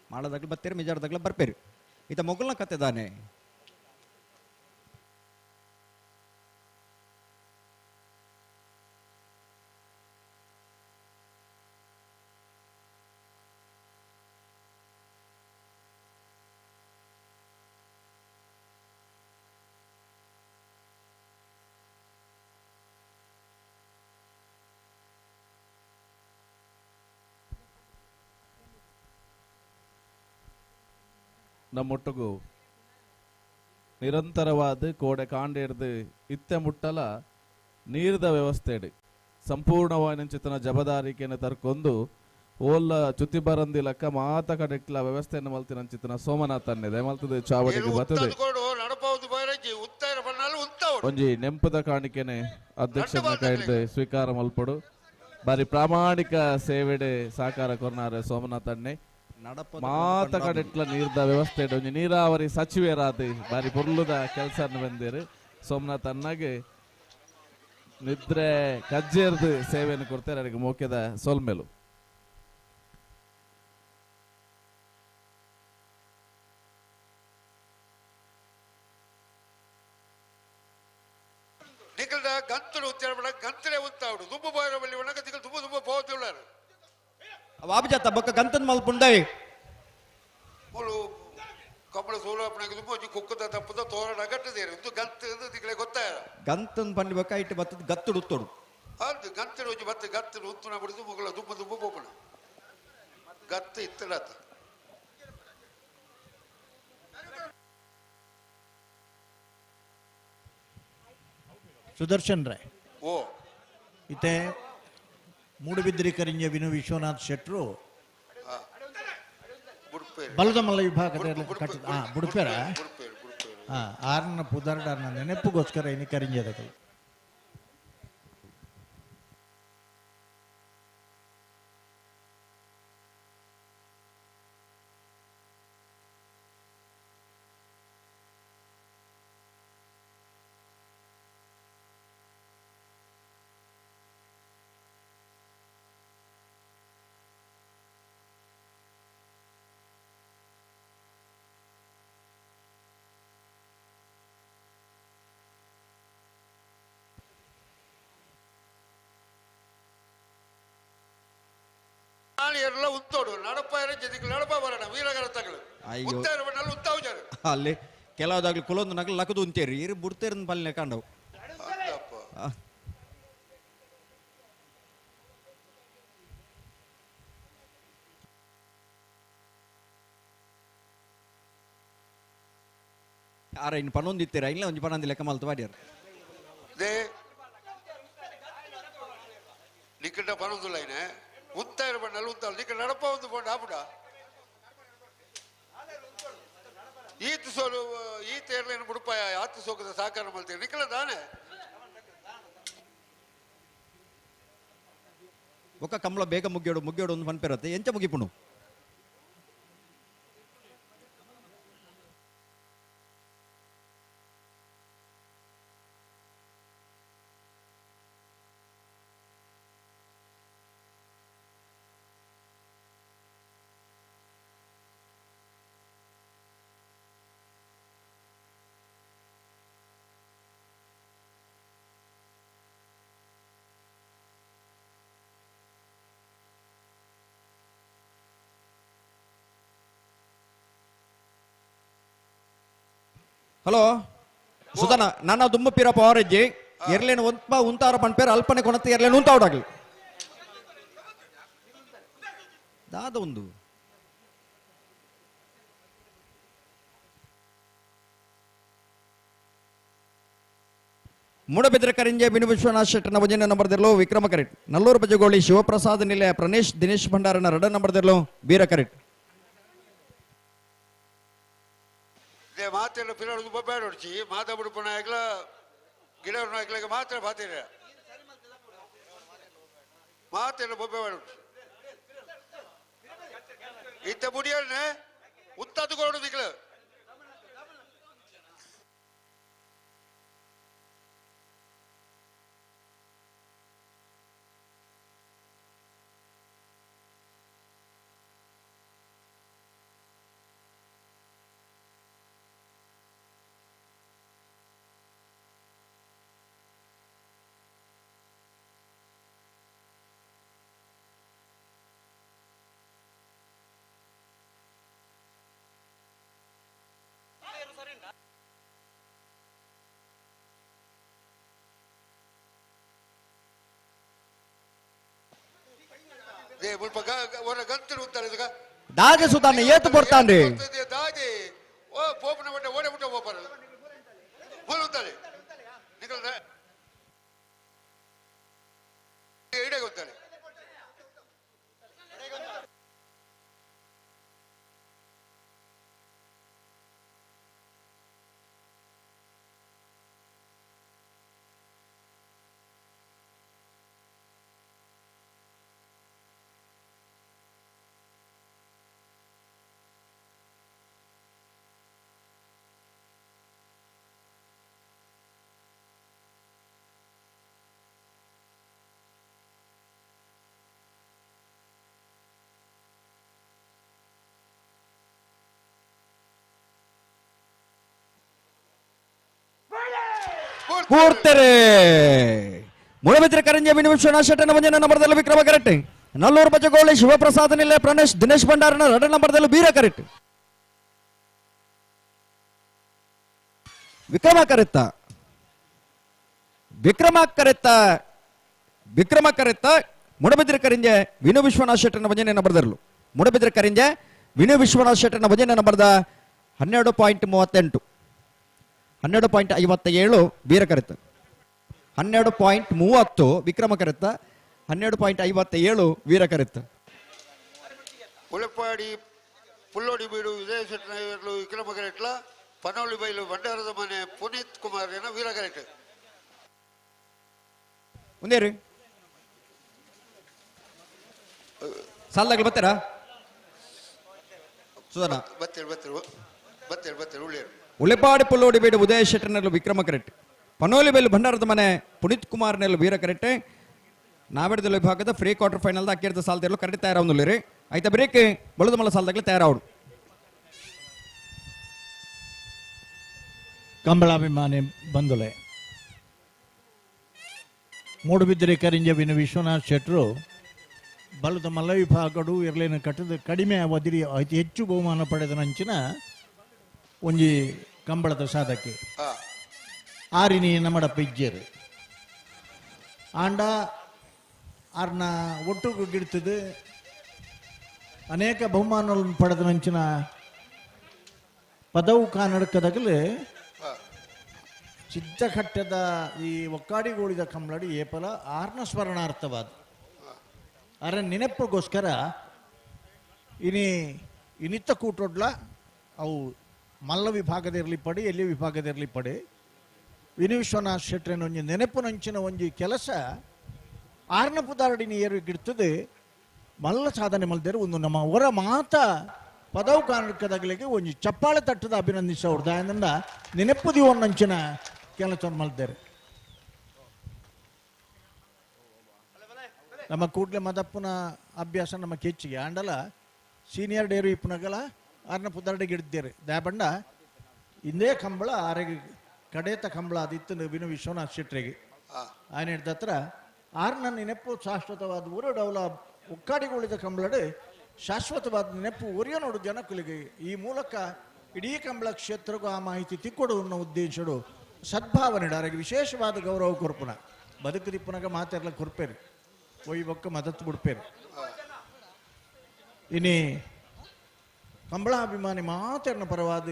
ಮಾಡದಾಗ್ಲು ಬತ್ತೀರಿ, ಮಿಜಾರದಾಗ್ಲ ಬರ್ಪೇರಿ. ಈತ ಮೊಗಲ್ನ ಕತೆ ದಾನೆ. ನಮ್ಮೊಟ್ಟಿಗೂ ನಿರಂತರವಾದ ಕೋಡೆ ಕಾಂಡೇರ್ದು ಇತ್ತೆ ಮುಟ್ಟಲ ನೀರದ ವ್ಯವಸ್ಥೆ ಸಂಪೂರ್ಣವಾಗಿ ಚಿತ್ತನ ಜಬದಾರಿಕೆಯನ್ನು ತರ್ಕೊಂಡು ಓಲ್ಲ ಚುತಿ ಬರಂದಿಲಕ್ಕ ಮಾತ ಕಡೆಕ್ಲ ವ್ಯವಸ್ಥೆಯನ್ನು ಮಲ್ತಿನ ಚಿತ್ತನ ಸೋಮನಾಥ್ ಅನ್ನಿದೆ ಮಲ್ತದೆ ಚಾವಡಿಗೆ ಬರ್ತದೆ ಒಂಜಿ ನೆಂಪದ ಕಾಣಿಕೆನೆ ಅಧ್ಯಕ್ಷನ ಕೈಡ್ದು ಸ್ವೀಕಾರ ಮಲ್ಪಡು ಬಾರಿ ಪ್ರಾಮಾಣಿಕ ಸೇವೆಡೆ ಸಾಕಾರ ಕೊರ್ನಾರೆ ಸೋಮನಾಥ್ ಅನ್ನೆ ಮಾತ ಕಡೆಟ್ಲ ನೀರ್ದ ವ್ಯವಸ್ಥೆ ಒಂಜಿ ನೀರಾವರಿ ಸಚಿವರಾದ ಬಾರಿ ಪೊರ್ಲುದ ಕೆಲಸ ಬಂದಿರು ಸೋಮನಾಥ್ ಅನ್ನಗೆ ನಿದ್ರೆ ಕಜ್ಜೇರ್ದು ಸೇವೆಯನ್ನು ಕೊಡ್ತಾರೆ ಅವರಿಗೆ ಮುಖ್ಯದ ಸೋಲ್ಮೇಲು ವಾಬಜಾತ ಬೊಕ್ಕ ಗಂತನ್ ಮಲ್ಪುಂಡೈ ಮುಳು ಕಮಲ ಸೋಲಾಪಣಕ್ಕೆ ತುಂಬ ಕುಕ್ಕದ ತಪ್ಪದ ತೋರಣ ಗಟ್ಟದೇರು ಇದು ಗಂತ ನಿಮಗೆ ಗೊತ್ತಾಯ ಗಂತನ್ ಪಂಡಿ ಬೊಕ್ಕ ಇಟ್ಟು ಬತ್ತದ ಗತ್ತುಡು ಉತ್ತೋಡು ಅದು ಗಂತನ ಒಂಜಿ ಮತ್ತೆ ಗತ್ತನ ಉತ್ತುನ ಬಿಡಿದು ಮುಗಳ ದುಬ್ಬ ದುಬ್ಬ ಪೋಪಣ ಗತ್ತ ಇತ್ತಡಾತ ಸುದರ್ಶನ್ ರೈ ಓ ಇತ್ತೆ ಮೂಡುಬಿದ್ರಿ ಕರಿಂಜ ವಿನು ವಿಶ್ವನಾಥ್ ಶೆಟ್ರು ಬಲದಮಲ್ಲ ವಿಭಾಗದಲ್ಲಿ ಬುಡುಪೇರ ಆರ್ನ ಪುದರ್ಡರ್ನ ನೆನಪುಗೋಸ್ಕರ ಇನ್ನು ಕರಿಂಜದಗಳು ಎಲ್ಲ ಉತ್ತೋಡು ನಡಪಾಯರ ಜದಿಗಳು ನಡಪ ಬರೋಣ ವೀರಗರತಗಳು ಉತ್ತಾರ ಉತ್ತಾವುಜಾರು ಅಲ್ಲಿ ಕೆಲವುದಾಗ್ಲಿ ಕುಲೊಂದು ನಗಲು ಲಕದು ಉಂತೇರಿ ಇರು ಬುಡ್ತೇರನ್ ಪಲ್ಲೆ ಕಾಂಡವು ಆರ ಇನ್ನು ಪನ್ನೊಂದಿತ್ತೀರ ಇಲ್ಲ ಒಂಜಿ ಪನ್ನೊಂದು ಲೆಕ್ಕ ಮಲ್ತು ಬಾಡ್ಯಾರ ನಿಕಟ ಪನ್ನೊಂದುಲ್ಲ ಇನೆ ಉತ್ತಾಯ ಬಣ್ಣಲ್ಲಿ ಉತ್ತಾಳ ನಿಕ ನಡಪ ಒಂದು ಬೋಂಡು ಆಪುಡ ಈತ ಸೋಲು ಈತ ಏರ್ಲೇನು ಬುಡುಪಾಯ ಆತ ಸೋಕದ ಸಾಕಾರ ಮಲ್ತೇವೆ ನಿಕಲ ದಾನೆ ಒಕ್ಕ ಕಂಬಳ ಬೇಗ ಮುಗ್ಗೇಡು ಒಂದು ಪನ್ಪೇರತ್ತೆ ಎಂಚ ಮುಗಿಪುಣು ಹಲೋ ಸುಧನ ನನ್ನ ದುಮ್ಮ ಪಿರ ಪವರಜ್ಜಿ ಎರ್ಲೇನು ಒಂತ ಉಂತಾರ ಪನ್ಪೇರ ಅಲ್ಪನೆ ಕೊನತ್ತೆ ಎರ್ಲೇನು ಉಂತಾವಡಾಗ್ಲಿ ದಾದ ಒಂದು ಮೂಡಬಿದ್ರೆ ಕರಿಂಜೆ ಬಿನು ವಿಶ್ವನಾಥ್ ಶೆಟ್ಟನ ವಜನ ನಂಬರ್ದಲ್ಲೋ ವಿಕ್ರಮ ಕರೆಟ್ ನಲ್ಲೂರು ಬಜಗೋಳಿ ಶಿವಪ್ರಸಾದ್ ನಿಲಯ ಪ್ರಣೇಶ್ ದಿನೇಶ್ ಭಂಡಾರನ ರಡ ನಂಬರ್ದಲ್ಲೋ ಬೀರ ಕರೆಟ್ ಮಾತೆಲ್ಲ ಪಿರಾಡು ಬೇಡ ಹೊಡ್ಚಿ ಮಾತಾಬಿಡು ಪುಣ ಆಗ್ಲ ಗಿಡವ್ರ ಆಗ್ಲಾಗ ಮಾತ್ರ ಬಾತೀರ ಮಾತೆಲ್ಲ ಬೊಬ್ಬೆ ಬೇಡ ಇತ್ತ ಬುಡಿಯಲ್ನೆ ಉತ್ತದ್ದು ಕೊಡು ದಿಕ್ಲ ದಾಜೆ ಸುಧಾನೆ ಏತು ಬರ್ತಾನ್ರಿ ದಾಜೆ ಓ ಪೋಪನ ಬಟ್ಟೆ ಓಡೆ ಬಿಟ್ಟು ಹೋಗ್ಬಾರ ಹೋಗುತ್ತಾಳೆ ನಿಖಲ್ ಇಡೇ ಗೊತ್ತಾಳೆ ಕೂರ್ತಾರೆ ಮೂಡಬಿದ್ರೆ ಕರಂಜೆ ಬಿನು ವಿಶ್ವನಾಥ್ ಶೆಟ್ಟನ ವಜನ ನಂಬರ್ದಲ್ಲೋ ವಿಕ್ರಮ ಕರೆಟ್ ನಲ್ಲೂರು ಬಜಗೋಳಿ ಶಿವಪ್ರಸಾದ್ ನಿಲೆ ಪ್ರಣೇಶ್ ದಿನೇಶ್ ಭಂಡಾರನ 2 ನಂಬರ್ದಲ್ಲೂ ಬೀರ ಕರೆಕ್ಟ್. ವಿಕ್ರಮ ಕರೆತ್ತ ಮುಡಬಿದ್ರೆ ಕರಿಂಜೆ ವಿನು ವಿಶ್ವನಾಥ್ ಶೆಟ್ಟರ್ನ ಭಜನೆ ನಂಬರ್ದಲ್ಲೂ ಮುಡಬಿದ್ರೆ ಕರಿಂಜೆ ವಿನು ವಿಶ್ವನಾಥ್ ಶೆಟ್ಟರ್ನ ಭಜನೆ ನಂಬರ್ದ 12.38 12.57 ಬೀರ ಕರೆತ್ತ 12.30 ವಿಕ್ರಮ ಕರೆತ್ತ 12.57 ವೀರ ಕರೆತ್ತ. ಉಳಪಾಡಿ ಪುಲ್ಲೋಡಿ ಬೀಡು ವಿಜಯ ಶೆಟ್ಟರ್ಲು ವಿಕ್ರಮ ಕರೆಟ್ಲ ಪನೋಲಿ ಬೈಲು ಬಂಡಾರದ ಮನೆ ಪುನೀತ್ ಕುಮಾರ್ ವೀರ ಕರೆಕ್ಟ್. ಒಂದೇ ರೀ ಸಾಲ್ದಾಗ್ಲಿ ಬರ್ತೀರಾ ಸುಧಾನ ಉಳೆಪಾಡಿ ಪುಲ್ಲೋಡಿ ಬೀಡು ಉದಯ ಶೆಟ್ಟರ್ನಲ್ಲೂ ವಿಕ್ರಮ ಕರೆಕ್ಟ್. ಪನೋಲಿ ಬೈಲು ಭಂಡಾರದ ಮನೆ ಪುನೀತ್ ಕುಮಾರ್ನಲ್ಲೂ ವೀರ ಕರೆಕ್ಟ್. ನಾವೆಡ್ದ ವಿಭಾಗದ ಫ್ರೀ ಕ್ವಾರ್ಟರ್ ಫೈನಲ್ ಅಕ್ಕೇರ್ದ ಸಾಲ್ದಿರಲು ಕರೆಕ್ಟ್ ತಯಾರಾവുന്നിಲ್ಲ ರೀ. ಆಯ್ತಾ ಬ್ರೇಕ್ ಬಳದ ಮಲ್ಲ ಸಾಲ್ದಾಗ್ಲಿ ತಯಾರಾವಡು. ಕಂಬಳಾಭಿಮಾನಿ ಬಂಧುಲೆ, ಮೂಡುಬಿದಿರೆ ಕರಿಂಜ ವಿನು ವಿಶ್ವನಾಥ್ ಶೆಟ್ಟರು ಬಲದ ಮಲ್ಲ ವಿಭಾಗಡು ಇರಲಿನ ಕಟ್ಟದ ಕಡಿಮೆ ಅವಧಿಯ ಅತಿ ಹೆಚ್ಚು ಬಹುಮಾನ ಪಡೆದ ನಂಚಿನ ಒಂಜಿ ಕಂಬಳದ ಸಾಧಕ್ಕೆ ಆರಿನಿ ನಮ್ಮಡ ಪಿಜ್ಜರು ಆಂಡ ಆರ್ನ ಒಟ್ಟುಗು ಗಿಡ್ತದೆ ಅನೇಕ ಬಹುಮಾನಗಳನ್ನು ಪಡೆದ ನಂಚಿನ ಪದವು ಕಾನಡಕದಾಗಲೇ ಚಿತ್ತಕಟ್ಟದ ಈ ಒಕ್ಕಾಡಿಗೋಳಿದ ಕಂಬಳಡಿ ಏಪಲ ಆರ್ನ ಸ್ಮರಣಾರ್ಥವಾದ ಅರ ನೆನಪಿಗೋಸ್ಕರ ಇನಿತ್ತ ಕೂಟೊಡ್ಲ ಅವು ಮಲ್ಲ ವಿಭಾಗದಿರಲಿ ಪಡೆ ಎಲ್ಲಿ ವಿಭಾಗದಿರಲಿ ಪಡೆ ವಿನು ವಿಶ್ವನಾಥ್ ಶೆಟ್ಟರಿನ ಒಂಜಿ ನೆನಪು ನಂಚಿನ ಒಂಜಿ ಕೆಲಸ ಆರ್ನ ಪುದಾರಡಿನ ಏರು ಗಿಡ್ತದೆ ಮಲ್ಲ ಸಾಧನೆ ಮಲ್ದೇರು ಒಂದು ನಮ್ಮ ಹೊರ ಮಾತ ಪದವು ಕಾರಣಕ್ಕದಾಗಲಿಗೆ ಒಂಜಿ ಚಪ್ಪಾಳೆ ತಟ್ಟದ ಅಭಿನಂದಿಸೋರ್ದ ಅದರಿಂದ ನೆನಪು ದಿವನ್ನಂಚಿನ ಕೆಲಸ ಮಲ್ದೇರು ನಮ್ಮ ಕೂಡ್ಲೆ ಮದಪ್ಪನ ಅಭ್ಯಾಸ ನಮ್ಮ ಕೆಚ್ಚಿಗೆ ಆಂಡಲ ಸೀನಿಯರ್ ಡೇರು ಇಪ್ಪನಗಲ ಆರ್ನ ಪುದಾರಡಿಗೆ ಇಡ್ದೇರು ದಾಬಂಡ ಇಂದೇ ಕಂಬಳ ಆರೆಗೆ ಕಡೇತ ಕಂಬಳ ಅದಿತ್ತು ವಿನು ವಿಶ್ವನಾಥ್ ಶೆಟ್ಟರಿಗೆ ಆಯ್ನ ಹಿಡ್ದತ್ರ ಆರ್ನ ನೆನಪು ಶಾಶ್ವತವಾದ ಊರಡವಲ ಒಕ್ಕಾಡಿಗೊಳಿದ ಕಂಬಳಡೆ ಶಾಶ್ವತವಾದ ನೆನಪು ಒರಿಯನೋಡು ಜನಕುಲಿಗೆ ಈ ಮೂಲಕ ಇಡೀ ಕಂಬಳ ಕ್ಷೇತ್ರಕ್ಕೂ ಆ ಮಾಹಿತಿ ತಿಕ್ಕೊಡು ಅನ್ನೋ ಉದ್ದೇಶಡು ಸದ್ಭಾವನೆ ಅವರಿಗೆ ವಿಶೇಷವಾದ ಗೌರವ ಕೊರ್ಪುನ ಬದುಕುದಿಪ್ಪನಾಗ ಮಾತೆಲ್ಲ ಕೊರ್ಪೇರು ಒಯ್ ಬೊಕ್ಕ ಮದತ್ತು ಬಿಡ್ಪೇರು. ಇನಿ ಕಂಬಳಾಭಿಮಾನಿ ಮಾತೆರ್ನ ಪರವಾದ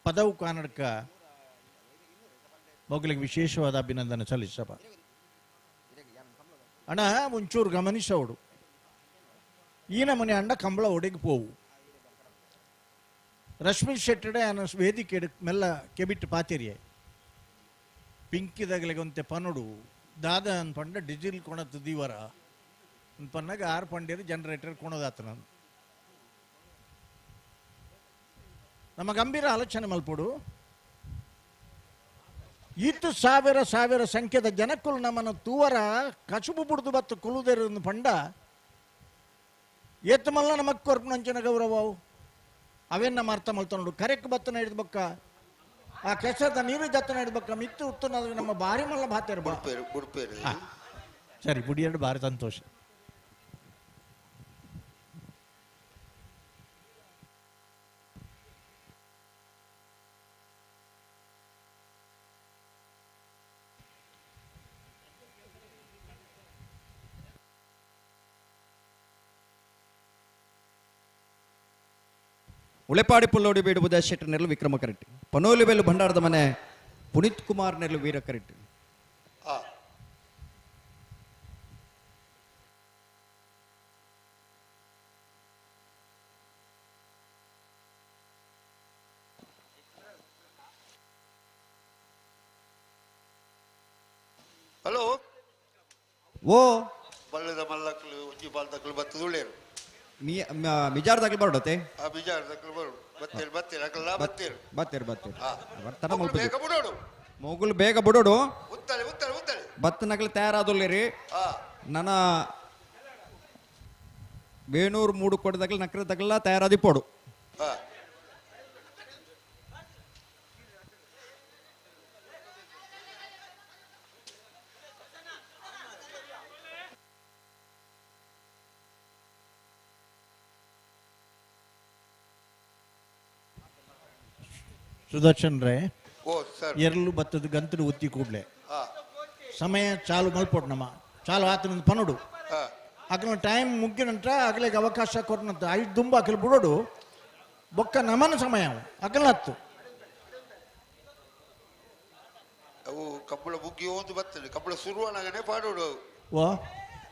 ಪದವು ಕಾನಡಕ ಮಗಳಿಗೆ ವಿಶೇಷವಾದ ಅಭಿನಂದನೆ ಸಲ್ಲಿಸಪ್ಪ ಅಣ್ಣ ಮುಂಚೂರು ಗಮನಿಸೋಡು ಈ ನಮನೆ ಅಂಡ ಕಂಬಳ ಒಡೆಗೆ ಪೋವು ರಶ್ಮಿ ಶೆಟ್ಟಡೆ ಅನ್ನ ವೇದಿಕೆ ಮೆಲ್ಲ ಕೆಬಿಟ್ಟು ಪಾತಿರಿಯೇ ಪಿಂಕಿದಾಗಲಿಗೊಂತೆ ಪನೋಡು ದಾದ ಅನ್ಪಂಡ ಡಿಜಿಲ್ ಕೊಣತ್ತು ದೀವರ ಅನ್ಪನ್ನಾಗ 6 ಪಂಡ್ಯರು ಜನರೇಟರ್ ಕೊಣೋದಾತ ನಾನು ನಮ್ಮ ಗಂಭೀರ ಆಲೋಚನೆ ಮಲ್ಪಡು ಇತ್ತು ಸಾವಿರ ಸಂಖ್ಯೆದ ಜನಕ್ಕೂ ನಮ್ಮನ್ನು ತೂವರ ಕಸುಬು ಬುಡ್ದು ಬತ್ತು ಕುಲುದೇರು ಪಂಡ ಎತ್ತು ಮಲ್ಲ ನಮಕ್ ಕೊರ್ಪನಂಚಿನ ಗೌರವವು ಅವೇನ್ ನಮ್ಮ ಅರ್ಥ ಮಲ್ತೊಂಡು ಕರೆಕ್ ಬತ್ತನ ಹಿಡಿದ ಬಕ್ಕ ಆ ಕೆಸದ ನೀರು ಜತ್ತನ ಹಿಡಿದ ಬಕ್ಕ ಮಿತ್ತು ಉತ್ತನ ನಮ್ಮ ಬಾರಿ ಮಲ್ಲ ಭಾತೇರ್ ಸರಿ ಬುಡಿಯರ್ಡು ಭಾರಿ ಸಂತೋಷ. ಉಳೆಪಾಡಿ ಪುಲ್ಲೋಡಿ ಬೀಡು ಉದಯ ಶೆಟ್ಟರ್ನಲ್ಲೂ ವಿಕ್ರಮ ಕರೆಕ್ಟ್. ಪನೋಲಿ ಬೈಲು ಭಂಡಾರದ ಮನೆ ಪುನೀತ್ ಕುಮಾರ್ನಲ್ಲೂ ವೀರ ಕರೆಕ್ಟ್. ಹಲೋ ಓ ಬಲ್ಲದ ಮಲ್ಲಕ್ಕಲು ಒಂಜಿ ಬಾಲ್ದಕ್ಕಲು ಬತ್ತದ ಉಳ್ಳೇರು ಮಿಜಾರ್ದಾಗ್ಲಿ ಬರೋಡತೆ ಮೊಗುಲು ಬೇಗ ಬಿಡೋಡು ಬತ್ತ ನಗಲು ತಯಾರಾದಲ್ಲಿ ರೀ. ನನ್ನ ಬೇಣೂರು 3 ಕೊಡದಾಗಲಿ ನಕ್ರದಾಗಲ್ಲ ತಯಾರಾದಿ ಪೋಡು ಸುದರ್ಶನ್ ರೇ ಓ ಸರ್ ಎರಲು ಬತ್ತದ ಗಂತಲು ಒತ್ತಿ ಕೂಡ್ಲೆ ಹಾ ಸಮಯ ಚಾಲು ಮಲ್ಪೊಡು ನಮ್ಮ ಚಾಲು ಆತನೊಂದು ಪನೋಡು ಹಾ ಅಕಲ ಟೈಮ್ ಮುಗ್ಗಿನಂತರ ಅಗಲಿಗೆ ಅವಕಾಶ ಕೊಟ್ಟನಂತ ಐದು ದುಂಬ ಅಕಲ್ ಬಿಡೋಡು ಬೊಕ್ಕ ನಮನ ಸಮಯ ಅಕಲ್ ಹತ್ತು ಅವು ಕಂಬಳ ಮುಗ್ಗಿ ಒಂದು ಬರ್ತದೆ ಕಂಬಳ ಶುರುವಾನಾಗನೆ ಪಾಡೋಡು ಓ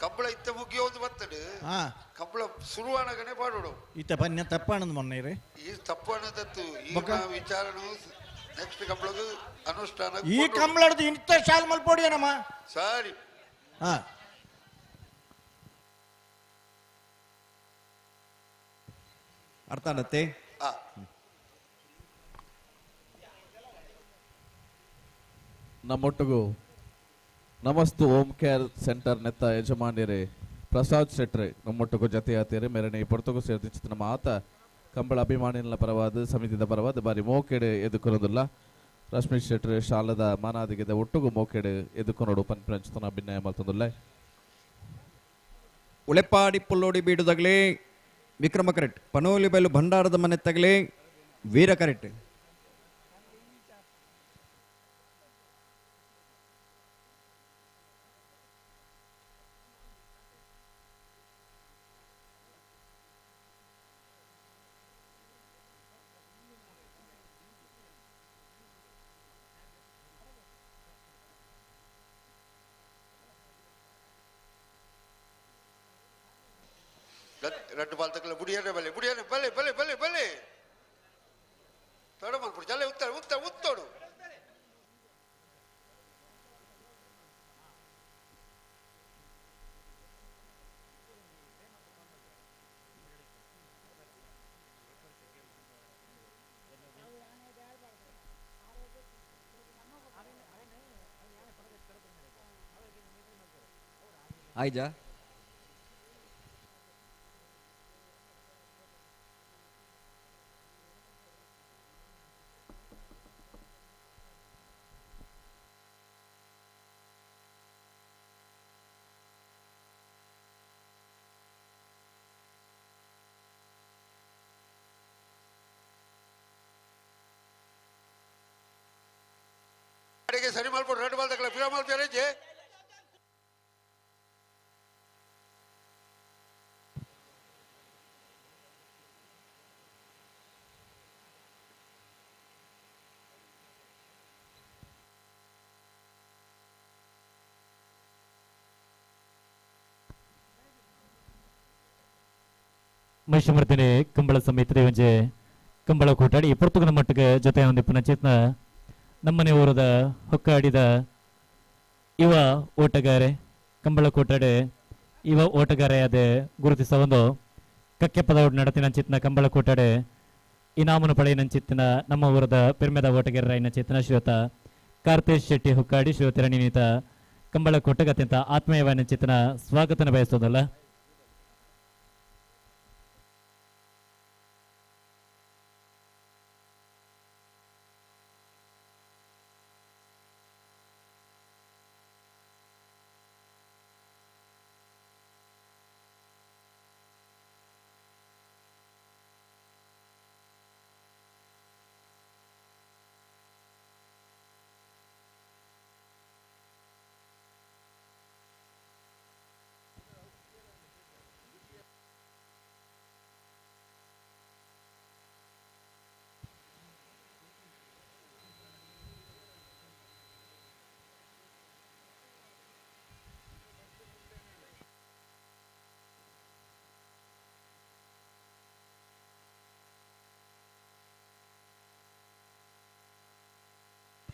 ಕಂಬಳ ಇತ್ತ ಮುಗ್ಗಿ ಒಂದು ಬರ್ತದೆ ಹಾ ಕಂಬಳ ಶುರುವಾನಾಗನೆ ಪಾಡೋಡು ಈತ ಪನ್ಯ ತಪ್ಪಾನಂದ್ ಮೊನ್ನೆ ರೀ ಈ ತಪ್ಪನದತ್ತು ಈ ಬೊಕ್ಕ? ವಿಚಾರನು ನೆಕ್ಸ್ಟ್ ಕಂಬಳದು ಅನುಷ್ಠಾನ ಈ ಕಂಬಳದ ಇಂಥ ಶಾಲ್ ಮಲ್ಪೊಡಿಯನಮ್ಮ ಸಾರಿ ಹಾ ಅರ್ಥ ಆಗತ್ತೆ. ಆ ನಮ್ಮೊಟ್ಟಿಗೂ ನಮಸ್ತು ಓಮ್ ಕೇರ್ ಸೆಂಟರ್ ನೆತ್ತ ಯಜಮಾನ್ಯರೇ ಪ್ರಸಾದ್ ಶೆಟ್ರೆ ನಮ್ಮೊಟ್ಟಿಗೂ ಜೊತೆ ಆತೀರಿ ಮೇರನೆ ಪೊರ್ತಗೂ ಸೇರಿದ ನಮ್ಮ ಆತ ಕಂಬಳ ಅಭಿಮಾನಿಗಳ ಪರವಾದ ಸಮಿತಿದ ಪರವಾದ ಬಾರಿ ಮೋಕೆಡೆ ಎದುಕೊರೋದಿಲ್ಲ ರಶ್ಮಿ ಶೆಟ್ರೆ ಶಾಲದ ಮಾನಾದಿಗೆದ ಒಟ್ಟಿಗೂ ಮೋಕೆಡೆ ಎದುಕೊನೋಡು ಪಂಚತನ ಭಿನ್ನಯ ಮಲ್ತೊಂದುಲ್ಲ ಉಳೆಪಾಡಿ ಪುಲ್ಲೋಡಿ ಬೀಡುದಾಗಲಿ ವಿಕ್ರಮ ಕರೆಟ್ ಪನೋಲಿ ಬಯಲು ಭಂಡಾರದ ಮನೆ ತಗಲಿ ವೀರ ಕರೆಟ್ ரெண்டு பால் தக்கல முடியாத பலே முடியாத பலே பலே பலே பலே தொடமல் புடி ஜல்லே உத்தர உத்தர உத்தோடு ಆಯ್ಜಾ ಸರಿ ಮಾಡ್ಬಿಡು ಎರಡು ಬಾಲ್ ತಕ್ಕಲ ಫಿರಾ ಮಾಡ್ತಾರೆ ಜೆ ಮಹಿಷಮರ್ದಿನಿ ಕಂಬಳ ಸಮಿತಿ ಒಂಜೆ ಕಂಬಳ ಕೂಟಾಡಿ ಪೊರ್ತುಗನ ಮಟ್ಟಿಗೆ ಜೊತೆ ಒಂದಿಪ್ಪನ ಚೇತನ ನಮ್ಮನೆ ಊರದ ಹೊಕ್ಕಾಡಿದ ಇವ ಓಟಗಾರೆ ಕಂಬಳ ಕೂಟಾಡೆ ಇವ ಓಟಗಾರೆಯಾದ ಗುರುತಿಸ ಒಂದು ಕಕ್ಕೆ ಪದ ನಡತಿನ ಚಿತ್ನ ಕಂಬಳ ಕೂಟಾಡೆ ಇನಾಮನು ಪಡೆಯಿನ ಚಿತ್ತಿನ ನಮ್ಮ ಊರದ ಪೆರ್ಮೆದ ಓಟಗಾರರಾಯಿನ ಚಿತ್ತಿನ ಶ್ರೀಯುತ ಕಾರ್ತೇಶ್ ಶೆಟ್ಟಿ ಹೊಕ್ಕಾಡಿ ಶ್ರೀಯುತ ರಣೀನಿತ ಕಂಬಳ ಕೂಟಗೆ ಅತ್ಯಂತ ಆತ್ಮೀಯವಾದ ಚಿತ್ತಿನ ಸ್ವಾಗತನ ಬಯಸೋದಲ್ಲ.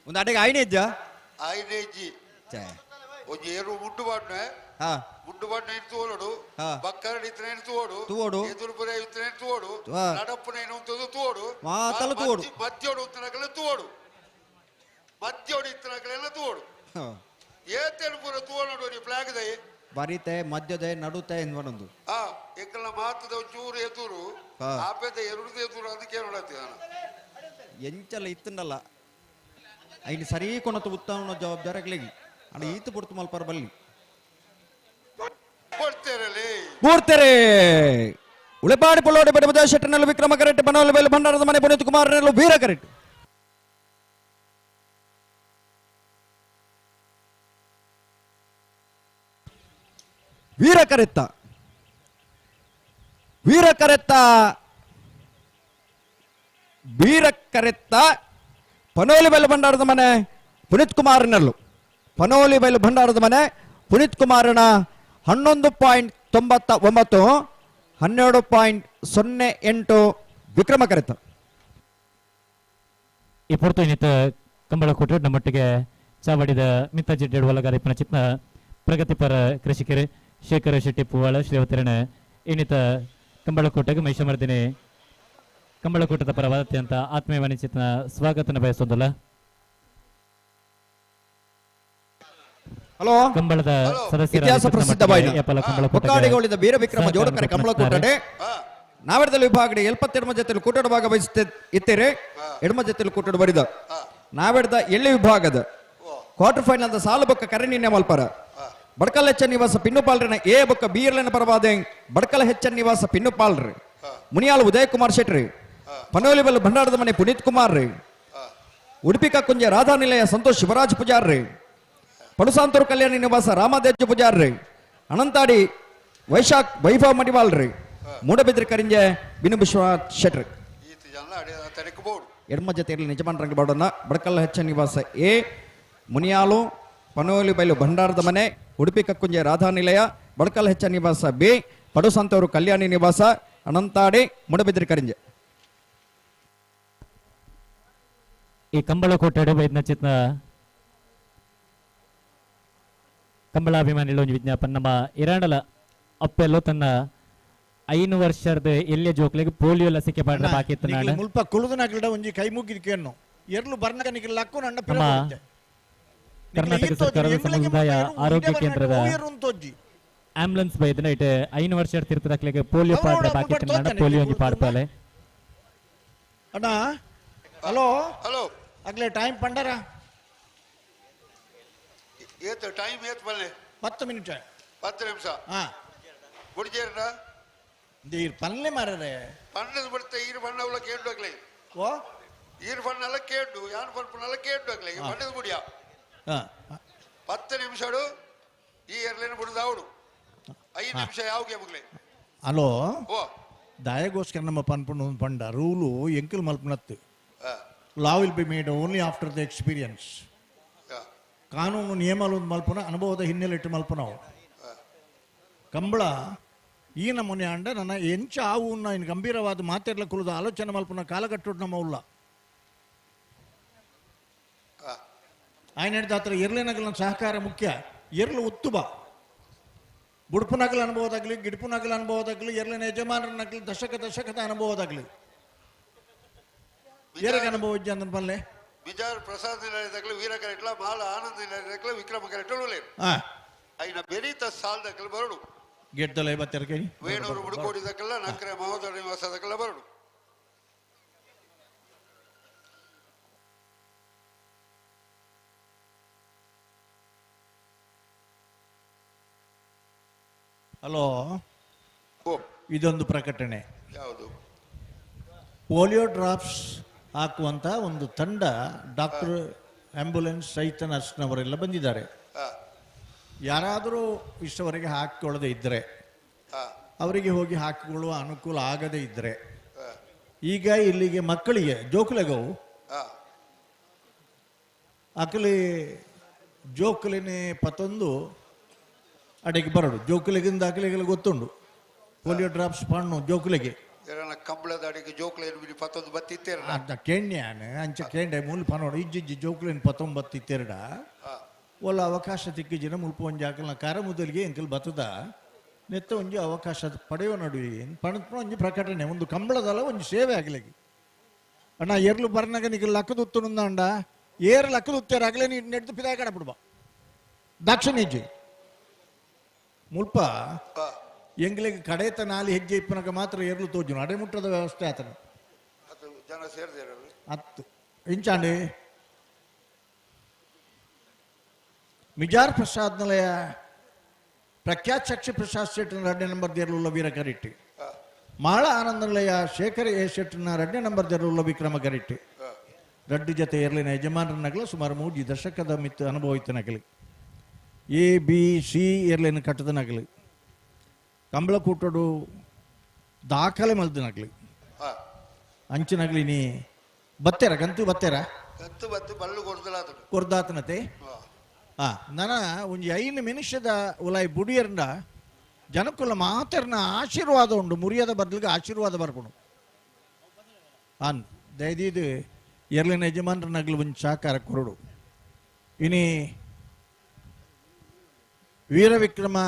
ಒಂದು ಅಡೆಗೆ ಐನೇಜ್ಜ ಐನೇಜಿ ಒಂದು ಏರು ಮುಟ್ಟು ಬಾಡ್ನೆ ಮುಟ್ಟು ಬಾಡ್ನೆ ಇತ್ತು ಓಡು ಬಕ್ಕರಡಿ ಇತ್ತನೆ ಇತ್ತು ಓಡು ತೂಡು ಎದುರುಪುರ ಇತ್ತನೆ ಇತ್ತು ಓಡು ನಡಪ್ಪನೆ ಏನು ತೂಡು ಮಾತಲ್ಲ ತೂಡು ಮಧ್ಯೋಡು ಉತ್ತನಗಲ ತೂಡು ಮಧ್ಯೋಡು ಇತ್ತನಗಲೆಲ್ಲ ತೂಡು ಏತೇನು ಪೂರ ತೂಡು ನೀ ಫ್ಲಾಗ್ ದೈ ಬರೀತೆ ಮಧ್ಯದೆ ನಡುತ್ತೆ ಎನ್ವನೊಂದು ಎಕ್ಕಲ ಮಾತದ ಒಂಚೂರು ಎದುರು ಆಪೇದ ಎರಡು ಎದುರು ಅದಕ್ಕೆ ನೋಡತ್ತಿ ನಾನು ಎಂಚಲ್ಲ ಇತ್ತನಲ್ಲ ಐದು ಸರಿ ಕೊನತ್ತು ಉತ್ತಮ ಜವಾಬ್ದಾರಿಗಳಿಗೆ ಅಣ್ಣ ಈತು ಪುಡ್ತು ಮಲ್ಪರ ಬಲ್ಲಿ ಮೂರ್ತರೆ ಉಳೆಪಾಡಿ ಪೊಳ್ಳೋಡೆ ಬೆಡಬದ ಶೆಟ್ಟನಲ್ಲೂ ವಿಕ್ರಮ ಕರೆಟ್ ಬನವಲ ಬೇಲು ಭಂಡಾರದ ಮನೆ ಪುನೀತ್ ಕುಮಾರನಲ್ಲೂ ವೀರ ಕರೆಟ್ ವೀರಕರೆತ್ತ ವೀರಕರೆತ್ತ ವೀರಕರೆತ್ತ ಪನೋಲಿ ಬೈಲು ಭಂಡಾರದ ಮನೆ ಪುನೀತ್ ಕುಮಾರನಲ್ಲು ಪನೋಲಿ ಬೈಲು ಭಂಡಾರದ ಮನೆ ಪುನೀತ್ ಕುಮಾರನ 11.99 12.08 ವಿಕ್ರಮ ಕರೆತ್ತ ಈ ಪೊರ್ತು ಇನ್ನಿತ ಕಂಬಳ ಕೊಟ್ಟು ನಮ್ಮೊಟ್ಟಿಗೆ ಚಾವಡಿದ ಮಿತ್ತಾಜಿಡ್ಡ ಒಲಗಾರಿಪನ ಚಿತ್ನ ಪ್ರಗತಿಪರ ಕೃಷಿಕರು ಶೇಖರ ಶೆಟ್ಟಿ ಪೂವಾಳ ಶ್ರೀವತರಣ ಇನ್ನಿತ ಕಂಬಳಕೋಟೆಗೆ ಮೈಷಮರ್ದಿನಿ ಕಂಬಳಕೋಟದ ಪರವಾದ ಅತ್ಯಂತ ಆತ್ಮೀಯವಾಣಿ ಚಿತ್ನ ಸ್ವಾಗತನ ಬಯಸೋದಲ್ಲ. ಹಲೋ ಕಂಬಳದ ಇತಿಹಾಸ ಪ್ರಸಿದ್ಧವಾದ ಒಕ್ಕಾಡಿಗಳಿದ ವೀರ ವಿಕ್ರಮ ಜೋಡಕರೆ ಕಂಬಳಕೋಟೆ ನಾವೆಡದಲ್ಲಿ ವಿಭಾಗಡೆ 72 ಜೊತೆಲಿ ಕೂಟದ ಭಾಗ ಇತ್ತೇರೆ ಎಡಮ ಜೊತೆಲಿ ಕೂಟದ ಬರಿದ ನಾವೆಡ್ದ ಎಳ್ಳಿ ವಿಭಾಗದ ಕ್ವಾರ್ಟರ್ ಫೈನಲ್ ಸಾಲು ಬೊಕ್ಕ ಕರೆನಿನ್ನೆ ಮಲ್ಪರ ಬಡ್ಕಲ್ ಹೆಚ್ಚ ನಿವಾಸ ಪಿನ್ನುಪಾಲ್ರನ ಎ ಬೊಕ್ಕ ಬೀರ್ಲೆನ ಪರವಾದ ಬಡ್ಕಲ್ ಹೆಚ್ಚ ನಿವಾಸ ಪಿನ್ನುಪಾಲ್ರಿ ಮುನಿಯಾಲ್ ಉದಯ್ ಕುಮಾರ್ ಶೆಟ್ರಿ ಪನೋಲಿಬಲ್ ಭಂಡಾರದ ಮನೆ ಪುನೀತ್ ಕುಮಾರ್ ರೀ ಉಡುಪಿ ಕಕ್ಕುಂಜ ರಾಧಾ ನಿಲಯ ಸಂತೋಷ್ ಶಿವರಾಜ್ ಪೂಜಾರ್ ರೀ ಪಡುಸಾಂತೂರು ಕಲ್ಯಾಣಿ ನಿವಾಸ ರಾಮದೇಜ್ ಪೂಜಾರ್ ರೀ ಅನಂತಾಡಿ ವೈಶಾಖ್ ವೈಭವ್ ಮಡಿವಾಲ್ ರೀ ಮೂಡಬಿದ್ರಿ ಕರಿಂಜೆ ಬಿನು ವಿಶ್ವನಾಥ್ ಶೆಟ್ರಿ ಎಡಮ ಜೊತೆಯಲ್ಲಿ ನಿಜಮಾನ್ ರಂಗ ಬಾಡೋಣ ಬಡಕಲ್ ಹೆಚ್ಚ ನಿವಾಸ ಎ ಮುನಿಯಾಲು ಪನೋಲಿ ಬೈಲು ಭಂಡಾರದ ಮನೆ ಉಡುಪಿ ಕಕ್ಕುಂಜೆ ರಾಧಾ ನಿಲಯ ಬಡಕಲ್ ಹೆಚ್ಚ ನಿವಾಸ ಬಿ ಪಡುಸಂತೂರು ಕಲ್ಯಾಣಿ ನಿವಾಸ ಅನಂತಾಡಿ ಮೂಡಬಿದ್ರಿ ಕರಿಂಜೆ ಈ ಕಂಬಳಕೋಟೆ ವೈದ್ಯ ಚಿತ್ನ ಕಂಬಳಾಭಿಮಾನಿಗಳು ವಿಜ್ಞಾಪನ ನಮ್ಮ ಇರಾಂಡಲ ಅಪ್ಪೆಲ್ಲೋ ತನ್ನ 5 ವರ್ಷದ ಎಲ್ಲೆ ಜೋಕ್ಲೆಗೆ ಪೋಲಿಯೋ ಲಸಿಕೆ ಪಾಡ್ರೆ ಬಾಕಿ ಇತ್ತು ನಾನು ಮುಲ್ಪ ಕುಳುದನಾಗಿಡ ಒಂಜಿ ಕೈ ಮುಗಿದಕೇನು ಎರ್ಲು ಬರ್ನಕನಿಗೆ ಲಕ್ಕು ನನ್ನ ನಮ್ಮ ಕರ್ನಾಟಕ ಸರ್ಕಾರದ ಸಮುದಾಯ ಆರೋಗ್ಯ ಕೇಂದ್ರದ ಆಂಬುಲೆನ್ಸ್ ಬೈದನ ಇಟ್ಟು 5 ವರ್ಷ ತೀರ್ಥದಾಕ್ಲೆಗೆ ಪೋಲಿಯೋ ಪಾಡ್ರೆ ಬಾಕಿ ಇತ್ತು ನಾನು ಪೋಲಿಯೋ ಒಂಜಿ ಪಾಡ್ಪಾಲೆ ಅಣ್ಣ ಹಲೋ ಹಲೋ ಆಗ್ಲೇ ಟೈಮ್ ಪಂಡರ ಏತ್ ಟೈಮ್ ಏತ್ ಬಲ್ಲೆ 10 ಮಿನಿಟ್ 10 ನಿಮಿಷ ಹಾ ಕುಡಿಜೇರ ದೀರ್ ಪನ್ಲೆ ಮಾರರೆ ಪಣ್ಣದ ಬಿಡ್ತೆ ಈರು ಬಣ್ಣವಲ್ಲ ಕೇಳ್ಬೇಕ್ಲೆ ಓ ಈರು ಬಣ್ಣಲ್ಲ ಕೇಳು ಯಾನ್ ಪಣ್ಣಲ್ಲ ಕೇಳ್ಬೇಕ್ಲೆ ಬಣ್ಣದ ಕುಡಿಯ 10 ನಿಮಿಷಡು ಈ ಎರ್ಲೇನ ಬಿಡುದಾವಡು 5 ನಿಮಿಷ ಯಾವಗೆ ಮುಗ್ಲೆ ಹಲೋ ಓ ದಯಗೋಸ್ಕರ ನಮ್ಮ ಪನ್ಪುಣ ಪಂಡ ರೂಲು ಎಂಕಲ್ ಮಲ್ಪನತ್ತು law will be made only after the experience ಕಾನೂನು ನಿಯಮಗಳು ಮಲ್ಪನ ಅನುಭವದ ಹಿನ್ನೆಲೆ ಇಟ್ಟು ಮಲ್ಪನವು ಕಂಬಳ ಈ ನಮೂನೆ ಅಂಡ ನನ್ನ ಎಂಚ ಆವು ಇನ್ನು ಗಂಭೀರವಾದ ಮಾತೆರ್ಲ ಕುಲದ ಆಲೋಚನೆ ಮಲ್ಪನ ಕಾಲಗಟ್ಟು ನಮ್ಮ ಉಲ್ಲ ఆయన ಹೇಳಿದ ಎರ್ಲಿನಗಲ ಸಹಕಾರ ಮುಖ್ಯ ಎರ್ಲು ಉತ್ತುಬ ಬುಡುಪುನಗಲ ಅನುಭವದಾಗಲಿ ಗಿಡುಪುನಗಲ ಅನುಭವದಾಗಲಿ ಎರ್ಲಿನ ಯಜಮಾನರನ್ನಾಗಲಿ ದಶಕದ ಅನುಭವದಾಗಲಿ ಏರಗೆ ಅನುಭವ ಇಜ್ಜ ಅಂದನ್ ಪಲ್ಲೆ ಬಿಜಾರ್ ಪ್ರಸಾದ್ ನಿಲಯದಾಗಲಿ ವೀರ ಕರೆಟ್ಲ ಮಾಲ ಆನಂದ ನಿಲಯದಾಗಲಿ ವಿಕ್ರಮ ಕರೆಟ್ಲು ಐನ ಬೆರೀತ ಸಾಲದಾಗಲಿ ಬರಡು ಗೆಡ್ದಲ್ಲ ಬತ್ತೆರಕೆ ವೇಣೂರು ಬುಡುಕೋಡಿದಕ್ಕೆಲ್ಲ ನಕ್ರೆ ಮಹೋದರ ನಿವಾಸದಕ್ಕೆಲ್ಲ ಬರಡು ಹಲೋ ಇದೊಂದು ಪ್ರಕಟಣೆ ಯಾವುದು ಪೋಲಿಯೋ ಡ್ರಾಪ್ಸ್ ಹಾಕುವಂತ ಒಂದು ತಂಡ ಡಾಕ್ಟರ್ ಆಂಬ್ಯುಲೆನ್ಸ್ ಸಹಿತ ನರ್ಸ್ನವರೆಲ್ಲ ಬಂದಿದ್ದಾರೆ ಯಾರಾದರೂ ಇಷ್ಟವರೆಗೆ ಹಾಕಿಕೊಳ್ಳದೆ ಇದ್ದರೆ ಅವರಿಗೆ ಹೋಗಿ ಹಾಕಿಕೊಳ್ಳುವ ಅನುಕೂಲ ಆಗದೇ ಇದ್ದರೆ ಈಗ ಇಲ್ಲಿಗೆ ಮಕ್ಕಳಿಗೆ ಜೋಕುಲೆಗವು ಅಕಲಿ ಜೋಕುಲಿನೇ ಪತ್ತೊಂದು ಅಡಿಗೆ ಬರಡು ಜೋಕುಲೆಗಿಂದ ಅಕಲಿಗೆಲ್ಲ ಗೊತ್ತುಂಡು ಪೋಲಿಯೋ ಡ್ರಾಪ್ಸ್ ಪಣ್ಣು ಜೋಕುಲೆಗೆ ಕಂಬಳದ ಅಡಿಗೆ ಜೋಕುಲೇನು ಪತ್ತೊಂದು ಬತ್ತಿತ್ತೇರ ಅರ್ಧ ಕೇಣ್ಯಾನ ಅಂಚ ಕೇಂಡೆ ಮೂಲ ಪನೋಡು ಇಜ್ಜಿಜ್ಜಿ ಜೋಕುಲೇನು 19 ಬತ್ತಿತ್ತೇರಡ ಒಲ್ಲ ಅವಕಾಶ ತಿಕ್ಕಿಜಿನ ಮುಲ್ಪ ಒಂಜಿ ಆಕಲ್ನ ಕಾರ ಮುದಲಿಗೆ ಎಂಕಲ್ ಬತ್ತದ ನೆತ್ತ ಒಂಜಿ ಅವಕಾಶ ಪಡೆಯುವ ನಡುವೆ ಪಣತ್ನ ಒಂಜಿ ಪ್ರಕಟಣೆ ಒಂದು ಕಂಬಳದಲ್ಲ ಒಂಜಿ ಸೇವೆ ಆಗಲಿಕ್ಕೆ ಅಣ್ಣ ಎರ್ಲು ಬರ್ನಾಗ ನಿಗೆ ಲಕ್ಕದುತ್ತುಂದ ಅಂಡ ಏರು ಲಕ್ಕದುತ್ತೇರ ಆಗಲೇ ನೀ ನೆಡ್ದು ಪಿದಾಯ ಕಡ ಬಿಡ್ಬ ದಾಕ್ಷಿಣ್ಯಜ್ಜಿ ಮುಲ್ಪ ಎಂಗ್ಲಿಗೆ ಕಡೆತ ನಾಲಿ ಹೆಜ್ಜೆ ಇಪ್ಪನಾಗ ಮಾತ್ರ ಏರ್ಲು ತೋಜುನು ಅಡೆಮುಟ್ಟದ ವ್ಯವಸ್ಥೆ ಆತನ ಜನ ಸೇರಿದಾರೆ 10 ಇಂಚಾಂಡಿ ಮಿಜಾರ್ ಪ್ರಸಾದ್ ನಿಲಯ ಪ್ರಖ್ಯಾತ್ ಚಕ್ಷಿ ಪ್ರಸಾದ್ ಶೆಟ್ಟಿನ 2ನೇ ನಂಬರ್ ದೇರ್ಲುಲ್ಲ ವೀರ ಕರಿಟ್ಟಿ ಮಾಳ ಆನಂದ ನಿಲಯ ಶೇಖರ್ ಎ ಶೆಟ್ಟಿನ 2ನೇ ನಂಬರ್ ದೇರ್ಲುಲ್ಲ ವಿಕ್ರಮ ಕರಿಟ್ಟಿ ರಡ್ಡು ಜೊತೆ ಏರ್ಲಿನ ಯಜಮಾನರನ್ನಾಗಲ ಸುಮಾರು 3 ದಶಕದ ಮಿತ್ತು ಅನುಭವ ಇತ್ತು ನಗಲಿ ಎ ಬಿ ಸಿ ಏರ್ಲೈನ್ ಕಟ್ಟದ ನಗಲಿ ಕಂಬಳ ಕೂಟೋಡು ದಾಖಲೆ ಮಲ್ದಿನಾಗ್ಲಿ ಹಾ ಅಂಚಿನಾಗ್ಲಿ ನೀ ಬತ್ತೇರ ಗಂತು ಬತ್ತೇರ ಕತ್ತು ಬತ್ತು ಬಲ್ಲು ಕೊಡ್ದಲಾತ ಕೊರ್ದಾತನತೆ ನನ ಒಂಜಿ 5 ನಿಮಿಷದ ಉಲಾಯಿ ಬುಡಿಯರ್ನ ಜನಕ್ಕುಲ್ಲ ಮಾತೆರ್ನ ಆಶೀರ್ವಾದ ಉಂಡು ಮುರಿಯದ ಬದಲಿಗೆ ಆಶೀರ್ವಾದ ಬರ್ಕೊಂಡು ಅನ್ ದಯದೀದು ಎರ್ಲಿನ ಯಜಮಾನ್ರ ನಗ್ಲು ಒಂದು ಸಹಕಾರ ಕೊರಡು ಇನಿ ವೀರವಿಕ್ರಮ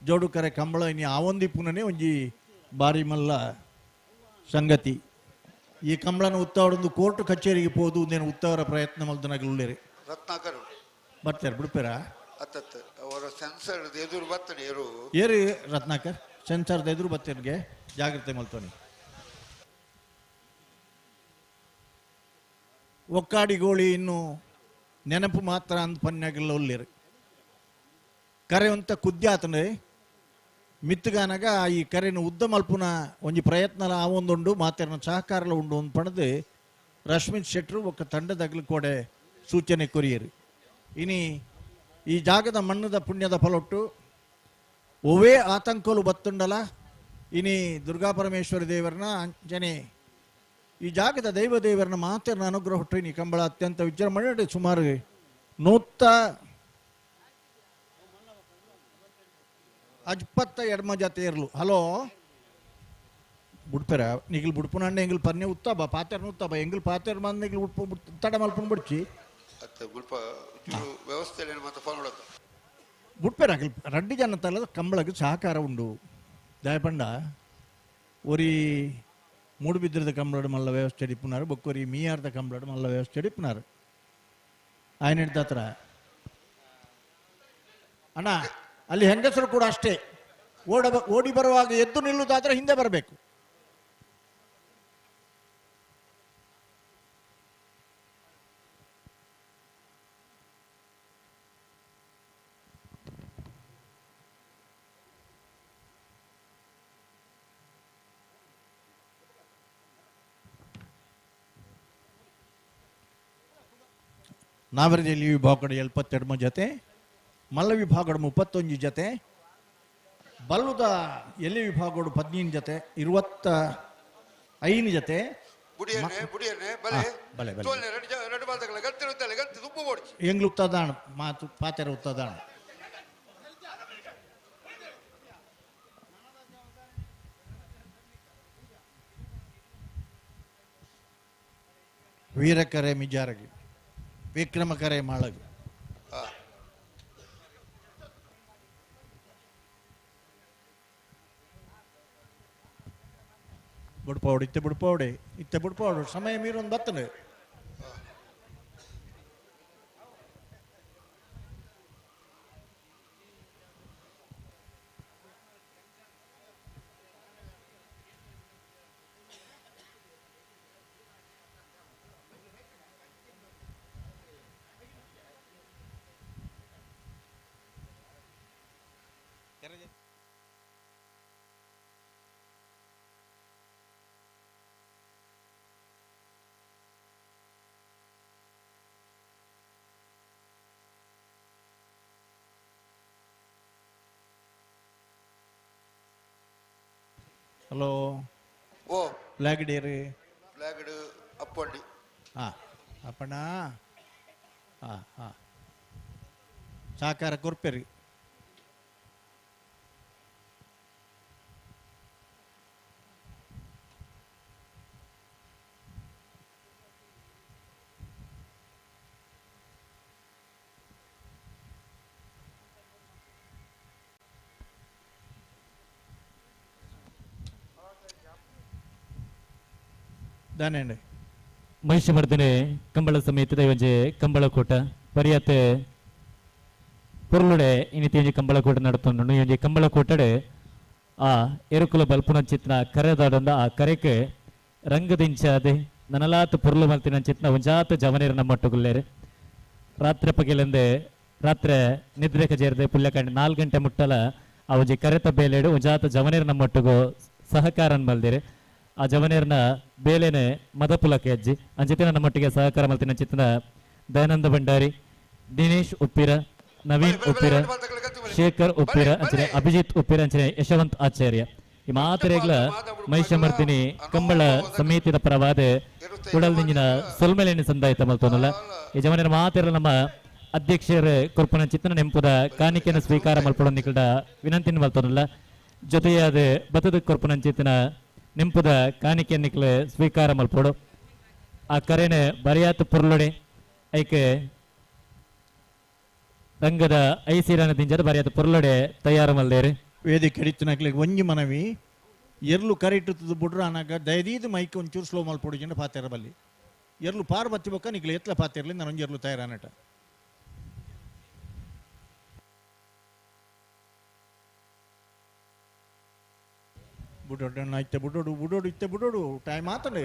ಜೋಡುಕರೆ ಕಂಬಳ ಇನಿ ಆವೊಂದಿ ಪುನನೆ ಒಂಜಿ ಬಾರಿ ಮಲ್ಲ ಸಂಗತಿ ಈ ಕಂಬಳನ ಉತ್ತಾವಡೊಂದು ಕೋರ್ಟ್ ಕಚೇರಿಗೆ ಪೋದು ಒಂದೇನು ಉತ್ತವರ ಪ್ರಯತ್ನ ಮಲ್ದ ನಗಲು ಉಳ್ಳೇರಿ ರತ್ನಾಕರ್ ಬರ್ತಾರೆ ಬಿಡ್ಪೇರ ಅತ್ತತ್ತ ಅವರ ಸೆನ್ಸರ್ ಎದುರು ಬತ್ತನೆ ಏರಿ ರತ್ನಾಕರ್ ಸೆನ್ಸರ್ದ ಎದುರು ಬತ್ತೇನ್ಗೆ ಜಾಗ್ರತೆ ಮಲ್ತೋನಿ ಒಕ್ಕಾಡಿ ಗೋಳಿ ಇನ್ನು ನೆನಪು ಮಾತ್ರ ಅಂದ್ ಪನ್ಯಾಗೆಲ್ಲ ಒಲ್ಲೇರಿ ಕರೆ ಅಂತ ಕುದ್ಯಾತನೆ ಮಿತ್ತಗಾನಾಗ ಈ ಕರೆನ ಉದ್ದ ಮಲ್ಪುನ ಒಂಜಿ ಪ್ರಯತ್ನ ಆವೊಂದುಂಡು ಮಾತೆರ್ನ ಸಹಕಾರಲ ಉಂಡು ಒಂದು ಪಣದು ರಶ್ಮಿತ್ ಶೆಟ್ರು ಒಕ್ಕ ತಂಡದಾಗ್ಲಿ ಕೊಡೆ ಸೂಚನೆ ಕೊರಿಯರು ಇನಿ ಈ ಜಾಗದ ಮಣ್ಣದ ಪುಣ್ಯದ ಫಲೊಟ್ಟು ಒವೇ ಆತಂಕಲು ಬತ್ತುಂಡಲ ಇನಿ ದುರ್ಗಾ ಪರಮೇಶ್ವರಿ ದೇವರನ್ನ ಅಂಚನೆ ಈ ಜಾಗದ ದೈವದೇವರನ್ನ ಮಾತೆರ್ನ ಅನುಗ್ರಹ ಹೊಟ್ಟು ಇನಿ ಕಂಬಳ ಅತ್ಯಂತ ವಿಜೃಂಭಣೆ ಸುಮಾರು 152 ಜತೆ ಇರ್ಲು ಹಲೋ ಬುಡ್ಪೆರ ನಿಗಿಲ್ ಬುಡ್ಪುನಂಡೆ ಎಂಗಿಲ್ ಪರ್ನೆ ಉತ್ತಬ ಪಾತೆರ್ನ ಉತ್ತಬ ಎಂಗಿಲ್ ಪಾತೆರ್ ಮಂದ್ ನಿಗಿಲ್ ಉಡ್ಪು ತಡ ಮಲ್ಪುನ್ ಬಿಡ್ಚಿ ಅತ್ತ ಗುಲ್ಪ ವ್ಯವಸ್ಥೆ ಮತ್ತೆ ಫೋನ್ ಮಾಡತ್ತ ಬುಡ್ಪೆರ ರಡ್ಡಿ ಜನ ತಲದ ಕಂಬಳಕ್ಕೆ ಸಹಕಾರ ಉಂಡು ದಯಪಂಡ ಒರಿ ಮೂಡುಬಿದ್ರದ ಕಂಬಳದ ಮಲ್ಲ ವ್ಯವಸ್ಥೆ ಇಪ್ಪುನಾರು ಬೊಕ್ಕೊರಿ ಮೀಯಾರ್ದ ಕಂಬಳದ ಮಲ್ಲ ವ್ಯವಸ್ಥೆ ಇಪ್ಪುನಾರು ಆಯ್ನ ಹಿಡ್ದತ್ರ ಅಣ್ಣ ಅಲ್ಲಿ ಹೆಂಗಸರು ಕೂಡ ಅಷ್ಟೇ ಓಡಿ ಬರುವಾಗ ಎದ್ದು ನಿಲ್ಲುವುದಾದ್ರೆ ಹಿಂದೆ ಬರಬೇಕು ನಾವರದಲ್ಲಿ ವಿಭಾಗದ 72 ಜತೆ ಮಲ್ಲ ವಿಭಾಗದ 31 ಜತೆ ಬಲ್ಲುದ ಎಲ್ಲಿ ವಿಭಾಗದ 15 ಜತೆ 25 ಜತೆ ಎಂಗ್ಲು ಉತ್ತದಾಣ ಮಾತು ಪಾತೆರ ಉತ್ತದಾಣ ವೀರಕರೆ ಮಿಜಾರಗಿ ವಿಕ್ರಮಕರೆ ಮಾಳಗಿ ಬುಡ್ಪಾವಡು ಇತ್ತೆ ಬುಡ್ಪಾವಡು ಸಮಯ ಮೀರೊಂದು ಬತ್ತನೆ ಹಲೋ ಓ ಫ್ಲಾಗ್ ಡೇರಿ ಫ್ಲಾಗ್ ಅಪ್ಪಂಡಿ ಅಪ್ಪಣ್ಣ ಸಹಕಾರ ಕೊರ್ಪೆರಿ ದಾನೇಂಡೆ ಮಹಿಷಮರ್ದನೆ ಕಂಬಳ ಸಮೇತದ ಒಂಜೆ ಕಂಬಳ ಕೂಟ ಪರಿಯತ್ತೆ ಪೊರ್ಲುಡೆ ಇನಿತಿ ಒಂಜಿ ಕಂಬಳ ಕೂಟ ನಡತೊಂಡು ಒಂಜಿ ಕಂಬಳ ಕೂಟಡೆ ಆ ಎರುಕುಲ ಬಲ್ಪುನ ಚಿತ್ನ ಕರೆದಾಡಂದ ಆ ಕರೆಗೆ ರಂಗದಿಂಚಾದೆ ನನಲಾತ್ ಪೊರ್ಲು ಮಲ್ತಿನ ಚಿತ್ನ ಒಂಜಾತ ಜವನೇರ ನಮ್ಮೊಟ್ಟುಗುಲ್ಲೇರೆ ರಾತ್ರಿ ಪಗಿಲೆಂದೆ ರಾತ್ರಿ ನಿದ್ರೆಗೆ ಜೇರದೆ ಪುಲ್ಯಕಂಡು 4 ಗಂಟೆ ಮುಟ್ಟಲ ಆ ಒಂಜಿ ಕರೆತ ಬೇಲೆಡು ಒಂಜಾತ ಜವನೇರ ನಮ್ಮೊಟ್ಟುಗು ಸಹಕಾರನ್ ಮಲ್ದಿರೆ ಆ ಜವನೇರ್ನ ಬೇಲೆನೆ ಮದಪುಲಕ್ಕೆ ಅಜ್ಜಿ ಅಂಚಿತಿನ ನಮ್ಮೊಟ್ಟಿಗೆ ಸಹಕಾರ ಮಲ್ತಿನ ಚಿತ್ತನ ದಯಾನಂದ ಭಂಡಾರಿ ದಿನೇಶ್ ಉಪ್ಪಿರ ನವೀನ್ ಉಪ್ಪಿರ, ಶೇಖರ್ ಉಪ್ಪಿರ ಅಂಚನೆ, ಅಭಿಜಿತ್ ಉಪ್ಪಿರ ಅಂಚನೆ, ಯಶವಂತ್ ಆಚಾರ್ಯ ಈ ಮಾತರೆಗಳ ಮಹಿಷಮರ್ದಿನಿ ಕಂಬಳ ಸಮಿತಿಯ ಪರವಾದ ಕುಡಲ್ದಿಂಜಿನ ಸೊಲ್ಮೆಲೆನಿ ಸಂದಾಯಿತ ಮಲ್ತೋನಲ್ಲ ಈ ಜಮನಿನ ಮಾತೆರ ನಮ್ಮ ಅಧ್ಯಕ್ಷರ ಕೊರ್ಪನ ಚಿತ್ತನ ನೆಂಪುದ ಕಾಣಿಕೆಯನ್ನು ಸ್ವೀಕಾರ ಮಲ್ಪಡ ನಿಕಟ ವಿನಂತಿನ ಮಲ್ತೋನಲ್ಲ ಜೊತೆಯಾದ ಬತದ ಕೊರ್ಪನ ಚಿತ್ತನ ನೆಂಪುದ ಕಾಣಿಕೆ ನಿಕಲ ಸ್ವೀಕಾರ ಮಲ್ಪಡು ಆ ಕರೆನ ಬರಿಯಾತ ಪುರ್ಲೊಡೆ ಐಕೆ ರಂಗದ ಐಸಿರಾನ ದಿಂಜದ ಬರಿಯಾತ ಪುರ್ಲೊಡೆ ತಯಾರು ಮಲ್ದೇರಿ ವೇದಿಕೆ ಹಿಡಿತಿನಾಗ್ಲಿಕ್ಕೆ ಒಂಜಿ ಮನವಿ ಎರ್ಲು ಕರೆಯಿಟ್ಟು ಬಿಡ್ರ ಅನ್ನಾಗ ದಯದೀದು ಮೈಕ್ ಒಂಚೂರು ಸ್ಲೋ ಮಲ್ಪೊಡಿ ಜನ ಪಾತೆರ ಬಲ್ಲಿ ಎರ್ಲು ಪಾರ್ ಬತ್ತಿ ಬೊಕ್ಕ ನಿಕ್ಲೆ ಎತ್ಲ ಪಾತೆರ್ಲಿ ನಾನು ಒಂಜಿ ಎರ್ಲು ತಯಾರಾನಟ ಬುಡೋಡು ಇತ್ತೆ ಬುಡೋಡು ಇತ್ತೆ ಬುಡೋಡು ಟೈಮ್ ಆತಂಡೆ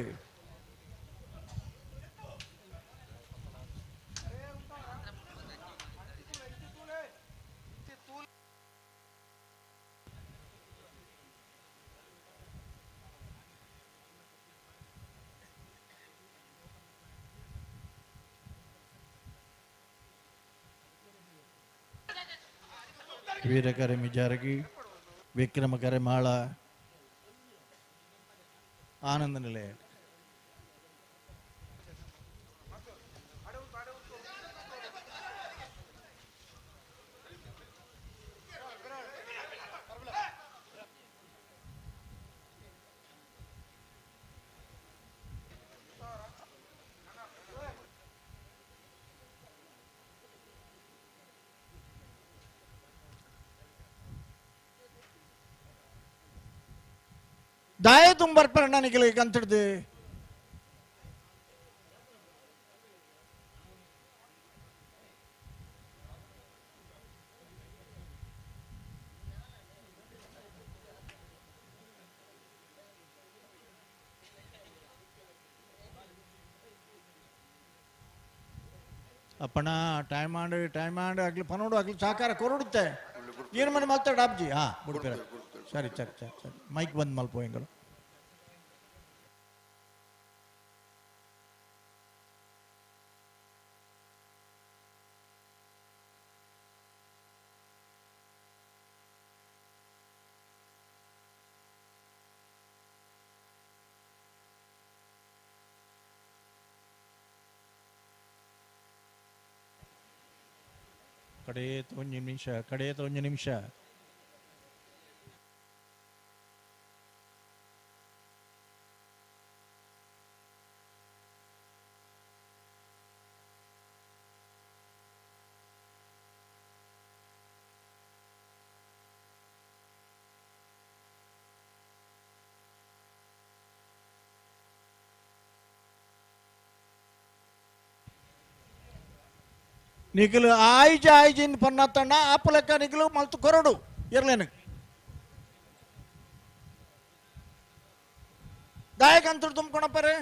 ವೀರಕರೆ ಮಿಜಾರಗಿ ವಿಕ್ರಮಕರೆ ಮಾಳ ಆನಂದ ನಿಲಯ ದಾಯ ತುಂಬರ್ಪರ ನನಗೆ ಕಂತಿಡ್ದು ಅಪ್ಪಣ ಟೈಮ್ ಆಂಡ್ ಆಗ್ಲಿ ಪನೋಡು ಆಗ್ಲಿ ಸಾಕಾರ ಕೊರಡುತ್ತೆ ಏನು ಮನೆ ಮಾತಾಡ ಅಬ್ಜಿ ಹಾ ಬಿಡ್ತೀರ ಸರಿ ಸರಿ ಸರಿ ಸರಿ ಮೈಕ್ ಬಂದ್ ಮಲ್ಪೋ ಹೆಂಗಳು ಕಡೆಯತ ಒಂದು ನಿಮಿಷ నిఖిలు ఆయిజిన్ పన్నత్తన్న ఆపులెక్క నిఖిలు మల్తు కొరడు ఇర్లేను దాయకంతుడు తుంపుకొనపరే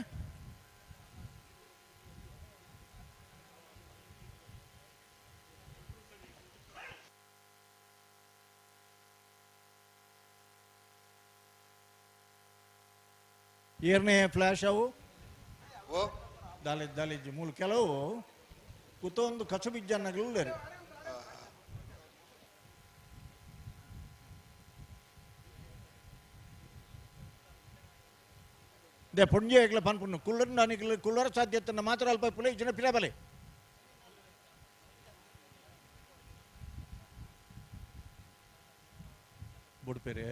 ಏರ್ನೇ ಫ್ಲಾಶ್ ಅವು ದಾಲಿಜ್ಜಿ ಮೂಲ ಕೆಲವು ಕುತೊಂದು ಕಚು ಬಿಜ್ಜನ್ನಗಳು ದೇ ಪುಣ್ಯ ಏಗ್ಲ ಪನ್ಪುಣ್ಣು ಕುಳ್ಳರ್ ನನಗೆ ಕುಳ್ಳರ ಸಾಧ್ಯತೆ ಮಾತ್ರ ಅಲ್ಪ ಪುಲೆ ಜನ ಪಿರಾಬಲೆ ಬುಡ್ಪೇರೆ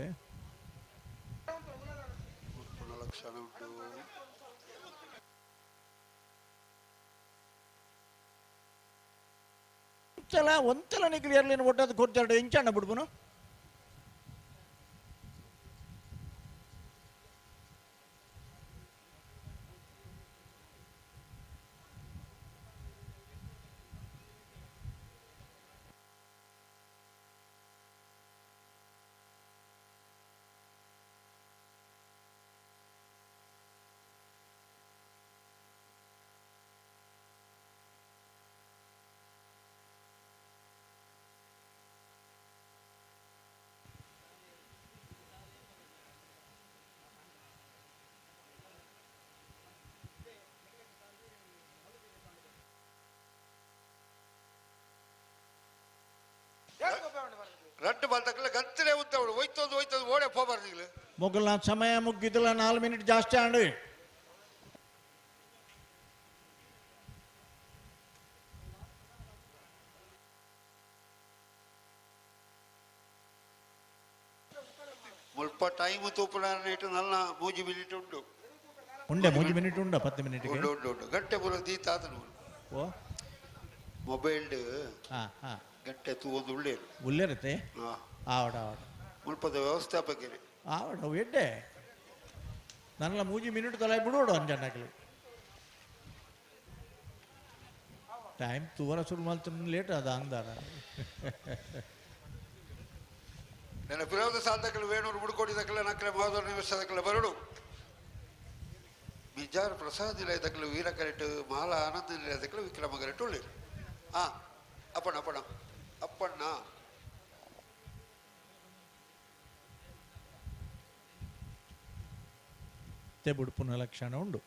ಒಂದ್ಸಲ ನಿಖಿಲ್ ಏರ್ಲಿನ ಒಟ್ಟದ ಕೊಡ್ತಾಡ ಇಂಚಣ್ಣ ಬಿಡ್ಬನು ரெண்டு பால் தக்கல கத்திலே உத்தவಳು ಹೋಯ್ತದು ಓಡೆ ಹೋಗಬಾರ್ದು ಈಗ ಮೊಗಲ್ನ ಸಮಯ ಮುಗಿದಿಲ್ಲ 4 ಮಿನಿಟ್ ಜಾಸ್ತಿ ಆಂಡು ಮುಲ್ಪ ಟೈಮ್ ತೂಪುನಾರ ಇಟ್ಟು ನನ್ನ 3 ಮಿನಿಟ್ ಉಂಟು ಉಂಡೆ 3 ಮಿನಿಟ್ ಉಂಡ 10 ಮಿನಿಟ್ ಉಂಟು ಗಂಟೆ ಬರೋ ದೀತಾದನು ಓ ಮೊಬೈಲ್ ಹಾ ಹಾ ಗಂಟೆ ತೂವೊಂದು ಉಳ್ಳೇರುತ್ತೆ ಆವಡ ಮುಲ್ಪದ ವ್ಯವಸ್ಥಾಪಕರು ಆವಡ ಎಡ್ಡೆ ನನ್ನಲ್ಲ 3 ಮಿನಿಟ್ ತೊಲೆ ಬಿಡೋಡು ಅಂಜಣ್ಣಗಳು ಟೈಮ್ ತೂವರ ಶುರು ಮಾಡ್ತೀನಿ ಲೇಟ್ ಅದ ಅಂದಾರ ನನ್ನ ವಿರೋಧ ಸಾಧಕಗಳು ವೇಣೂರು ಮುಡ್ಕೊಂಡಿದ್ದಕ್ಕಲ್ಲ ನಕ್ಕಲೆ ಮಹೋದರ ನಿವೇಶದಕ್ಕಲ್ಲ ಬರಡು ಬಿಜಾರ್ ಪ್ರಸಾದ್ ನಿಲಯದಕ್ಕಲು ವೀರ ಕರೆಕ್ಟ್ ಮಾಲ ಆನಂದ ನಿಲಯದಕ್ಕಲು ವಿಕ್ರಮ ಕರೆಕ್ಟ್ ಉಳ್ಳೇರು ಅಪ್ಪಣ್ಣ ಅಪ್ಪಣ್ಣ ಅಪ್ಪಣ್ಣ ಬುಡುಪುನ ಲಕ್ಷಣ ಉಂಡು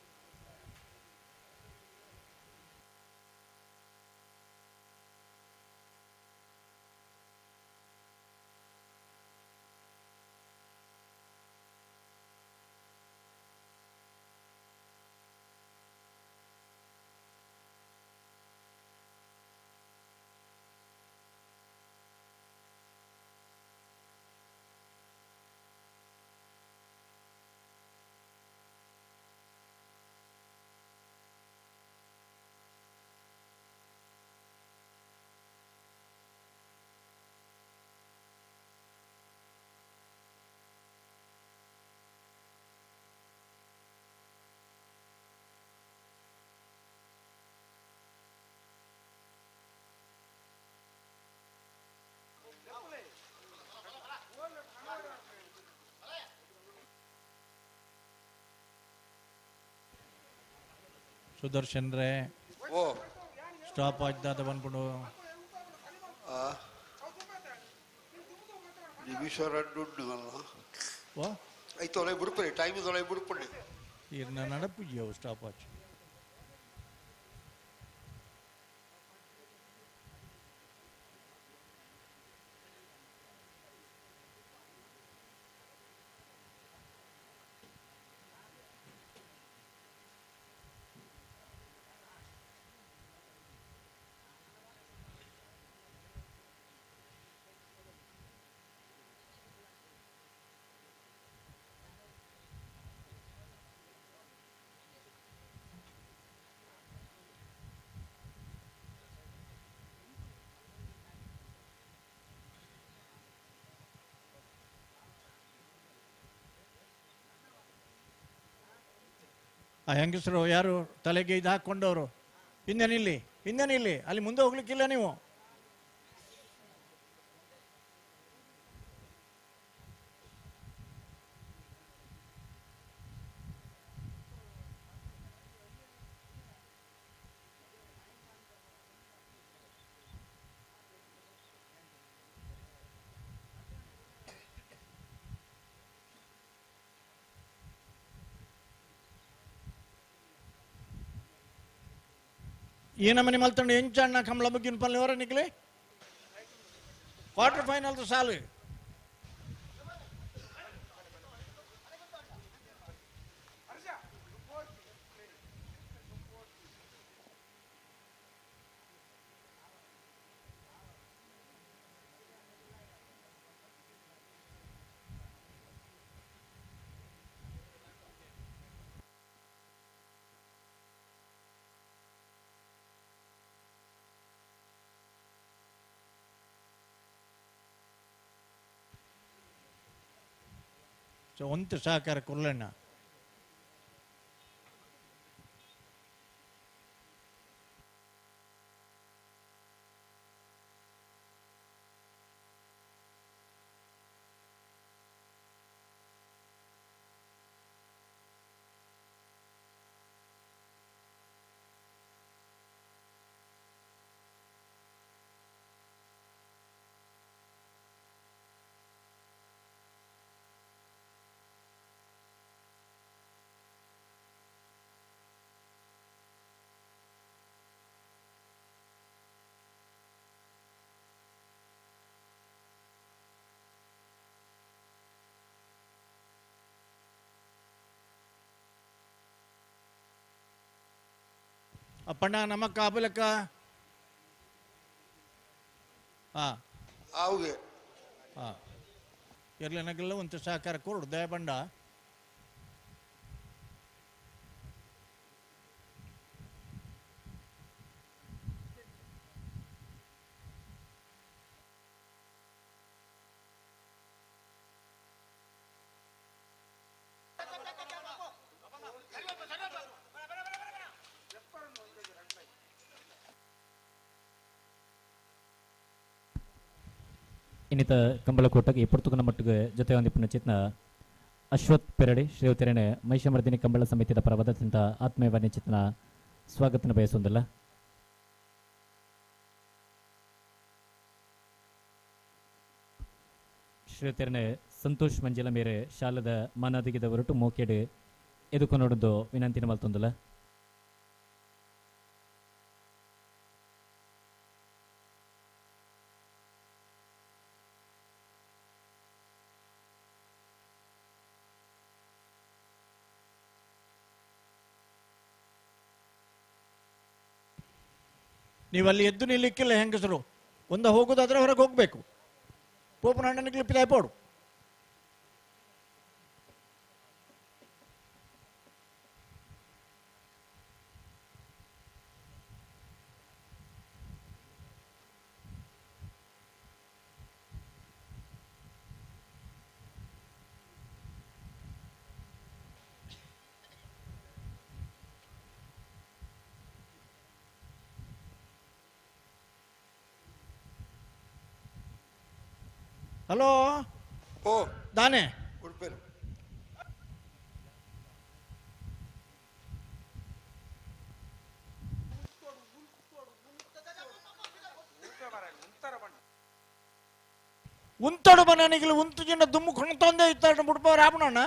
ಸುದರ್ಶನ್ ರೇ ಓ ಸ್ಟಾಪ್ ಆಯ್ತಾದ ಬಂದ್ಬಿಡು ನಿಮಿಷ ರಡ್ಡುಂಡು ಅಲ್ಲ ಓ ಐ ತೊಲೆ ಬಿಡ್ಪಡಿ ಟೈಮ್ ತೊಲೆ ಬಿಡ್ಪಡಿ ಇರ್ನ ನಡಪುಜ್ಜವು ಸ್ಟಾಪ್ ಆಚ್ ಆ ಹೆಂಗಸರು ಯಾರು ತಲೆಗೆ ಇದು ಹಾಕ್ಕೊಂಡವರು ಹಿಂದೆ ನಿಲ್ಲಿ ಅಲ್ಲಿ ಮುಂದೆ ಹೋಗ್ಲಿಕ್ಕಿಲ್ಲ ನೀವು ఈయనమని మళ్తుండే ఎంచన్న కమల బుగ్గిన పనులు ఎవరు నికలే క్వార్టర్ ఫైనల్ సాలు ಒಂತ ಸಹಕಾರ ಕೊರ್ಲಣ್ಣ ಅಪ್ಪಣ್ಣ ನಮ್ಮ ಕಾಬಲಕ್ಕ ಹಾಂ ಆವುಗೆ ಹಾಂ ಇರ್ಲಿನಾಗೆಲ್ಲ ಒಂದು ಸಹಕಾರ ಕೊಡು ದಯಬಂಡ. ಇನ್ನಿತ ಕಂಬಳಕೂಟಕ್ಕೆ ಪುರ್ತುಕನ ಮಟ್ಟಿಗೆ ಜೊತೆ ಹೊಂದಿಪ್ಪಿನ ಚಿತ್ನ ಅಶ್ವಥ್ ಪೆರಡಿ ಶ್ರೀವತೆರಣೆ ಮಹಿಷಮರ್ದಿನಿ ಕಂಬಳ ಸಮಿತಿಯ ಪರವಾದಂಥ ಆತ್ಮೀಯವಾಣಿ ಚಿತ್ನ ಸ್ವಾಗತನ ಬಯಸೊಂದಿಲ್ಲ. ಶ್ರೀವತೆರಣೆ ಸಂತೋಷ್ ಮಂಜಿಲ ಮೇರೆ ಶಾಲದ ಮಾನಾದಿಗಿದ ಹೊರಟು ಮೋಕೆಡು ಎದುಕೊಂಡು ವಿನಂತಿನ ಮಲ್ತೊಂದಿಲ್ಲ. ನೀವಲ್ಲಿ ಎದ್ದು ನಿಲ್ಲಿಕ್ಕಿಲ್ಲ ಹೆಂಗಸರು, ಒಂದು ಹೋಗೋದಾದ್ರೆ ಹೊರಗೆ ಹೋಗ್ಬೇಕು. ಪೋಪನ ಅಣ್ಣನಿಗೆ ಕ್ಲಿಪ್ಪಿದ ಪೋಡು. ಹಲೋ ಓ ದಾನೆ ಉಡುಪೇರು ಉಂತಡು ಮನೆನಿಗೆ ಉಂತು ಜಿನ್ನ ದುಮ್ಮು ಕೊಂಡ್ತಂದೆ ಇತ್ತ ಬಿಡ್ಪ ರಾಬಣ್ಣ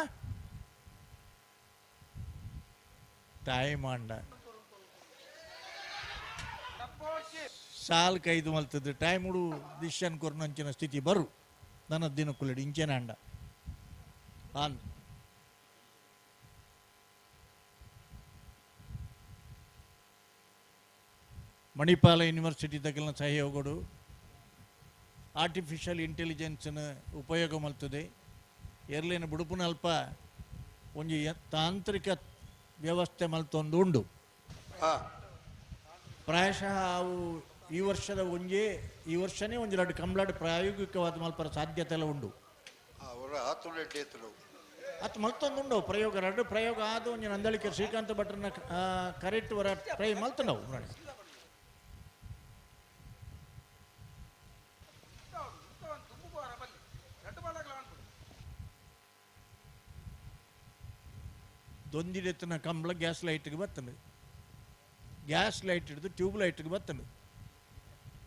ತಾಯಿ ಮಾಂಡ ಸಾಲ್ ಕೈದು ಮಲ್ತದ್ದು ಟೈಮ್ ಹುಡು ದಿಶನ್ ಕೊರ್ನಂಚಿನ ಸ್ಥಿತಿ ಬರು ನನ್ನ ದಿನ ಕುಲ್ಲಡಿ ಇಂಚೆನ ಅಂಡ ಆನ್ ಮಣಿಪಾಲ ಯೂನಿವರ್ಸಿಟಿ ತಗಲಿನ ಸಹಯೋಗಡು ಆರ್ಟಿಫಿಷಿಯಲ್ ಇಂಟೆಲಿಜೆನ್ಸ್ನ ಉಪಯೋಗ ಮಲ್ತದೆ ಎರ್ಲಿನ ಬುಡುಪುನ ಅಲ್ಪ ಒಂಜಿ ತಾಂತ್ರಿಕ ವ್ಯವಸ್ಥೆ ಮಲ್ತೊಂದು ಉಂಡು. ಪ್ರಾಯಶಃ ಅವು ಈ ವರ್ಷನೇ ಒಂಜಿ ಎರಡು ಕಂಬ್ಲಾಡ್ ಪ್ರಾಯೋಗಿಕವಾದ ಮಲ್ಪರ ಸಾಧ್ಯತೆ ಎಲ್ಲ ಉಂಡು. ಅತ್ ಮಲ್ತೊಂದು ಪ್ರಯೋಗ ಎರಡು ಪ್ರಯೋಗ ಆದ ಒಂಜಿ ನಂದಳಿಕೆ ಶ್ರೀಕಾಂತ್ ಭಟ್ರನ್ನ ಕರೆಕ್ಟ್ ವರ ಟ್ರೈ ಮಲ್ತಂಡವು. ದೊಂದಿಡೆತ್ತಿನ ಕಂಬಳ ಗ್ಯಾಸ್ ಲೈಟ್ಗೆ ಬರ್ತದೆ, ಗ್ಯಾಸ್ ಲೈಟ್ ಹಿಡಿದು ಟ್ಯೂಬ್ ಲೈಟ್ಗೆ ಬರ್ತದೆ,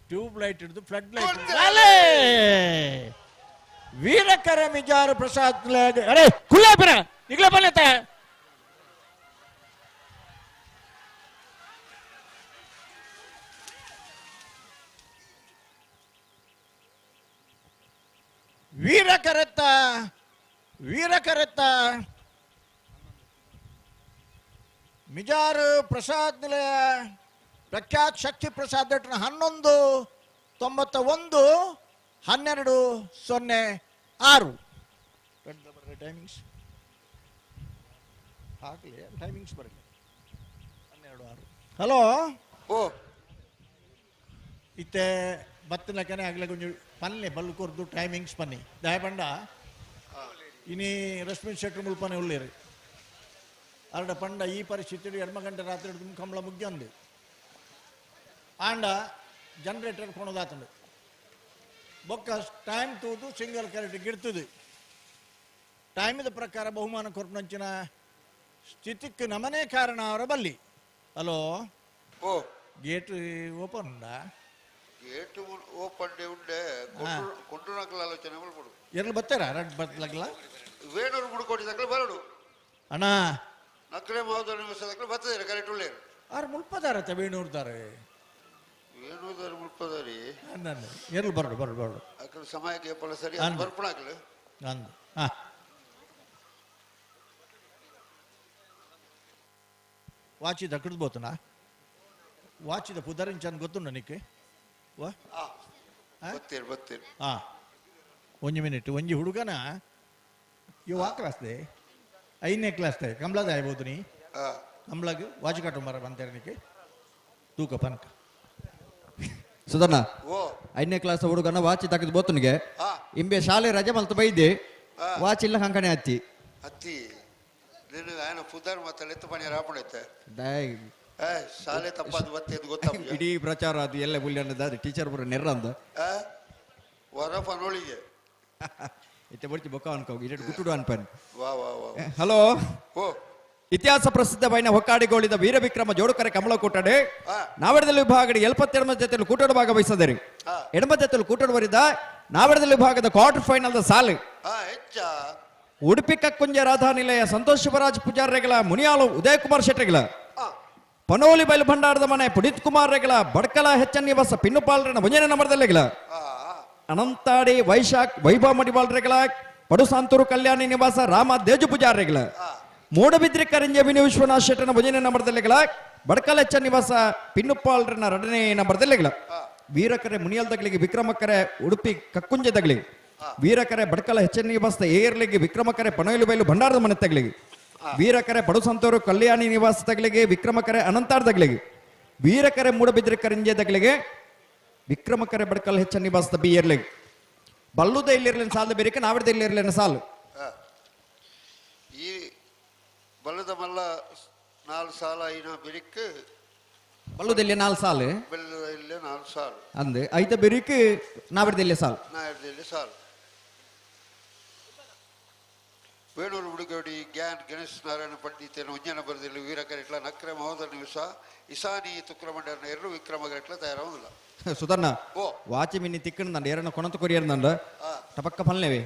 ಟ್ಯೂಬ್ ಲೈಟ್ ಹಿಡಿದು ಫ್ಲಡ್ ಲೈಟ್. ವೀರಕರ ಮಿಜಾರ ಪ್ರಸಾದ್ ಅರೆ ಕುಲ್ಲಾಪುರ ನಿಗ್ಲ ಬಲ್ಲತ್ತ ವೀರಕರತ್ತ ಮಿಜಾರ್ ಪ್ರಸಾದ್ ನಿಲಯ ಪ್ರಖ್ಯಾತ್ ಶಕ್ತಿ ಪ್ರಸಾದ್ 1191-12-06 ಟೈಮಿಂಗ್ಸ್ ಹಾಕಲಿ, ಟೈಮಿಂಗ್ಸ್ ಬರಲಿ 12-6. ಹಲೋ ಓ ಇತ್ತೆ ಬತ್ತನಕನೆ ಆಗ್ಲ ಕೊಂಚ ಪನ್ನೆ ಬಲ್ಲು ಕೊರ್ದು ಟೈಮಿಂಗ್ಸ್ ಪನ್ನಿ ದಯಪಂಡ ಇನಿ ರಶ್ಮಿ ಶೆಟ್ರು ಮುಲ್ಪನೆ ಉಳ್ಳೇರಿ ಅರಡ ಪಂಡ ಈ ಪರಿಸ್ಥಿತಿ 2 ಗಂಟೆ ರಾತ್ರಿ ಹಿಡಿದು ಕಂಬಳ ಮುಗ್ಗಂದು ಆಂಡ ಜನರೇಟರ್ ಕೊಣದಾತಂಡು ಬೊಕ್ಕ ಟೈಮ್ ತೂದು ಸಿಂಗಲ್ ಕರೆಕ್ಟ್ ಗಿಡ್ತದೆ. ಟೈಮಿದ ಪ್ರಕಾರ ಬಹುಮಾನ ಕೊರ್ಪಂಚಿನ ಸ್ಥಿತಿಕ್ಕೆ ನಮನೇ ಕಾರಣ ಅವರ ಬಲ್ಲಿ. ಹಲೋ ಓ ಗೇಟ್ ಓಪನ್ ಉಂಡಾ? ಗೇಟ್ ಓಪನ್ ಉಂಡೆ ಕೊಂಡ್ರು ಆಲೋಚನೆ ಮಾಡ್ಬಿಡು. ಎಲ್ಲಿ ಬರ್ತಾರ ರಡ್ ಬತ್ಲಾಗಲ್ಲ ವೇಣೂರು ಮುಡ್ಕೋಟಿ ತಕ್ಕಳು ಬರಡು ಅಣ್ಣ ನಕ್ಕಲೆ ಮಾವುದ ನಿಮಿಷದಕ್ಕಳು ಬರ್ತದೆ ಕರೆಕ್ಟ್ ಉಳ್ಳೇ ಆರು ಮುಲ್ಪದಾರತ್ತೆ ವೇಣೂರ್ದಾರೆ ವೇಣೂದಾರು ಮುಡ್ಪದಾರಿ ನಾನು ಎಲ್ಲಿ ಬರಡು ಅಕ್ಕಳು ಸಮಯಕ್ಕೆ ಎಪ್ಪಲ್ಲ ಸರಿ ಬರ್ಪಣ ಹಾಕಲು ಅಂದು ಹಾಂ ವಾಚಿ ದಕ್ಕಡ್ದು ಬೋತನಾ ವಾಚಿದ ಪುದರಿಂಚನ್ ಗೊತ್ತುಂಡ ನಿಕ್ಕೆ ವಾ ಗೊತ್ತೇರು ಆ ಒಂಜಿ ಮಿನಿಟ್ ಒಂಜಿ ಹುಡುಗನ ಇವು ಆ ಕ್ಲಾಸ್ದೆ 5ನೇ ಕ್ಲಾಸ್ದೆ ಕಂಬ್ಳದ ಆಯ್ಬೋದು ನೀ ಕಂಬ್ಳಗ್ ವಾಚ್ ಕಟ್ಟು ಮರ ಬಂತೇನೆ ನಿಕ್ಕೆ ತೂಕ ಪನಕ ಸುಧರ್ಣ ಓ 5ನೇ ಕ್ಲಾಸ್ ಹುಡುಗನ ವಾಚಿ ತಗದು ಬೋತನಿಗೆ ಇಂಬೆ ಶಾಲೆ ರಜೆ ಮಲ್ತು ಬೈದೆ ವಾಚ್ ಇಲ್ಲ ಕಂಕಣೆ ಹತ್ತಿ ಹತ್ತಿ ನಿನಗೆ ఆయన ಪುದಾರ್ ಮಾತಾಡ ಎತ್ತು ಪಣಿ ರಾಪಣೈತೆ ದಾಯ್ ಶಾಲೆ ತಪ್ಪಾದ ಬತ್ತೇದು ಗೊತ್ತಾಗ ಇಡೀ ಪ್ರಚಾರ ಅದು ಎಲ್ಲ ಬುಲ್ಲಿ ಅನ್ನದ ಟೀಚರ್ ಬರ ನೆರ್ರ ಅಂದ ವರ ಪನೋಳಿಗೆ ಇತ್ತೆ ಬರ್ತಿ ಬೊಕ್ಕ ಅನ್ಕೋ ಇಟ್ಟು ಗುಟ್ಟುಡು ಅನ್ಪನ್ ವಾ ವಾ ವಾ ಹಲೋ ಓ ಇತಿಹಾಸ ಪ್ರಸಿದ್ಧವೈನ ಹೊಕ್ಕಾಡಿಗೋಳಿದ ವೀರವಿಕ್ರಮ ಜೋಡುಕರೆ ಕಮಲ ಕೂಟಡೆ ನಾವಡದಲ್ಲಿ ವಿಭಾಗದ 72 ಜೊತೆಯಲ್ಲಿ ಕೂಟಡ ಭಾಗವಹಿಸಿದರು ಎಡಮ ಜೊತೆಯಲ್ಲಿ ಕೂಟಡವರಿದ್ದ ನಾವಡದಲ್ಲಿ ವಿಭಾಗದ ಕ್ವಾರ್ಟರ್ ಫೈನಲ್ ಸಾಲು ಹೆಚ್ಚ ಉಡುಪಿ ಕಕ್ಕುಂಜ ರಾಧಾನಿಲಯ ಸಂತೋಷ್ ಶಿವರಾಜ್ ಪೂಜಾರ್ರೆಗಳ ಮುನಿಯಾಲು ಉದಯ್ ಕುಮಾರ್ ಶೆಟ್ಟಿಗಳ ಪನೋಲಿ ಬಯಲು ಭಂಡಾರದ ಮನೆ ಪುನೀತ್ ಕುಮಾರ್ ರೆಗಳ ಬಡ್ಕಲ ಹೆಚ್ಚನ್ ನಿವಾಸ ಪಿನ್ನುಪಾಲ್ರನ ಮುಂಜಾನೆ ನಂಬರ್ದಲ್ಲಿಗಳ ಅನಂತಾಡಿ ವೈಶಾಖ್ ವೈಭವ್ ಮಡಿವಾಲ್ ರೆಗಳ ಪಡುಸಾಂತೂರು ಕಲ್ಯಾಣಿ ನಿವಾಸ ರಾಮ ದೇಜು ಪೂಜಾರ್ ರೆಗಳ ಮೂಡಬಿದ್ರಿ ಕರಿಂಜೆ ವಿನಿ ವಿಶ್ವನಾಥ್ ಶೆಟ್ಟನ ಮುಂಜಾನೆ ನಂಬರ್ದಲ್ಲಿಗಳ ಬಡ್ಕಲ ಹೆಚ್ಚನ್ ನಿವಾಸ ಪಿನ್ನುಪಾಲ್ರನ 2ನೇ ನಂಬರ್ದಲ್ಲಿಗಳ ವೀರಕರೆ ಮುನಿಯಲ್ದಗಳಿಗೆ ವಿಕ್ರಮಕರೆ ಉಡುಪಿ ಕಕ್ಕುಂಜದಗಳಿಗೆ ವೀರಕರೆ ಬಡ್ಕಲ ಹೆಚ್ಚನ್ ನಿವಾಸ ಏರ್ಲಿಗೆ ವಿಕ್ರಮಕರೆ ಪನೋಲಿ ಬಯಲು ಭಂಡಾರದ ಮನೆ ತಗಲಿಗೆ ವೀರಕರೆ ಪಡುಸಂತೂರು ಕಲ್ಯಾಣಿ ನಿವಾಸ ತಗಲಿಗೆ ವಿಕ್ರಮಕರೆ ಅನಂತಾರ್ದಗಳಿಗೆ ವೀರಕರೆ ಮೂಡಬಿದ್ರಿ ಕರಿಂಜೆ ತಗಲಿಗೆ ವಿಕ್ರಮಕರೆ ಬಡ್ಕಲ್ ಹೆಚ್ಚ ನಿವಾಸದ ಬಿ ಏರ್ಲಿಗೆ ಬಲ್ಲುದ ಇಲ್ಲಿರ್ಲಿನ ಸಾಲದ ಬೇರಿಕೆ ನಾವಿಡ್ದ ಇಲ್ಲಿರ್ಲಿನ ಸಾಲು ಈ ಬಲ್ಲದ ಮಲ್ಲ 4 ಸಾಲ ಐನ ಬೆರಿಕ್ ಬಲ್ಲುದಲ್ಲಿ 4 ಸಾಲು ಬೆಲ್ಲದ ಇಲ್ಲಿ 4 ಸಾಲು ಅಂದೆ ಐತ ಬೆರಿಕೆ ನಾವಿಡ್ದ ಇಲ್ಲಿ ಸಾಲು ನಾವಿಡ್ದಲ್ಲಿ ಸಾಲು ಬೇಡೂರು ಹುಡುಗಡಿ ಗ್ಯಾನ್ ಗಣೇಶ್ ನಾರಾಯಣ ಪಂಡಿತನ ಉಜ್ಞಾನ ಬರದಲ್ಲಿ ವೀರಕರಿಟ್ಲ ನಕ್ರೆ ಮಹೋದರ ನಿಮಿಷ ಇಸಾನಿ ತುಕ್ರಮಂಡನ 2 ವಿಕ್ರಮಗಟ್ಲ ತಯಾರಾಗುದಿಲ್ಲ ಸುಧರ್ಣ ಓ ವಾಚಿ ಮಿನಿ ತಿಕ್ಕಣ ನಂಡ ಎರಡ ಕೊನಂತ ಕೊರಿಯರ್ ನಂಡ ಟಪಕ್ಕ ಪಲ್ಲೆವೆ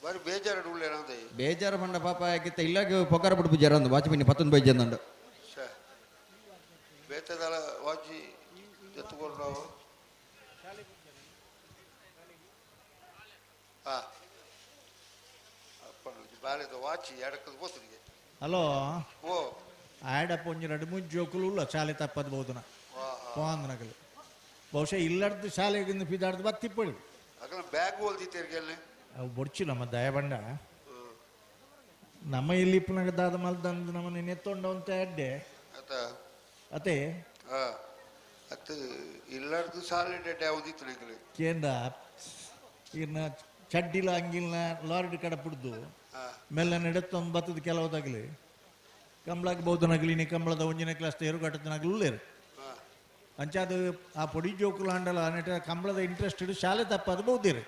ಬಾರಿ ಬೇಜಾರು ಉಳ್ಳೇನಂದೆ ಬೇಜಾರು ಬಂಡ ಪಾಪ ಆಗಿತ್ತ ಇಲ್ಲಾಗ ಪೊಗಾರ ಬಿಟ್ಟು ಬುಜಾರ ಅಂದ ವಾಚಿ ಮಿನಿ 19 ಬೈಜ್ ನಂಡ ಬೇತದಲ ವಾಚಿ ಎತ್ತುಕೊಂಡು ನಾವು ಬಾಲೆದ ವಾಚಿ ಎಡಕದ ಬೋತನಿಗೆ ಹಲೋ ಓ ಆಡಪ್ಪ ಒಂಜಿ 2-3 ಜೋಕುಲು ಇಲ್ಲ ಶಾಲೆ ತಪ್ಪದ ಬಹುದನ ಪೋಂದನಗಲು ಬಹುಶಃ ಇಲ್ಲಡ್ದು ಶಾಲೆಗಿಂದ ಪಿದಾಡ್ದು ಬತ್ತಿಪ್ಪಳಿ ಅಕಲ ಬ್ಯಾಗ್ ಓಲ್ದಿತ್ತೇರ್ಗೆಲ್ಲೆ ಅವು ಬೊಡ್ಚಿಲ್ಲ ನಮ್ಮ ದಯಬಂಡ ನಮ್ಮ ಇಲ್ಲಿ ಇಪ್ಪನಾಗ ದಾದ ಮಲ್ದಂದು ನಮ್ಮನ್ನ ನೆತ್ತೊಂಡ ಅಂತ ಅಡ್ಡೆ ಅತೆ ಅತ್ತು ಇಲ್ಲಡ್ದು ಶಾಲೆ ಡೆಡ್ಡೆ ಓದಿತ್ತು ನಂಗೆ ಕೇಂದ್ರ ಇನ್ನ ಚಡ್ಡಿಲ ಅಂಗಿಲ್ನ ಲಾರ್ಡ್ ಕಡೆ ಬಿಡ್ದು ಮೆಲ್ಲ ನಡೆತ್ತೊಂದು ಬತ್ತದ ಕೆಲವದಾಗಲಿ ಕಂಬಳಾಗ ಬಹುದನಾಗಲಿ ನೀ ಕಂಬಳದ 1ನೇ ಕ್ಲಾಸ್ ತೇರು ಕಟ್ಟದನಾಗಲೂಲೇರು ಅಂಚಾದ ಆ ಪೊಡಿ ಜೋಕುಲು ಅಂಡಲ ನೆಟ್ಟ ಕಂಬಳದ ಇಂಟ್ರೆಸ್ಟ್ ಇಡು ಶಾಲೆ ತಪ್ಪದು ಬಹುದೇರು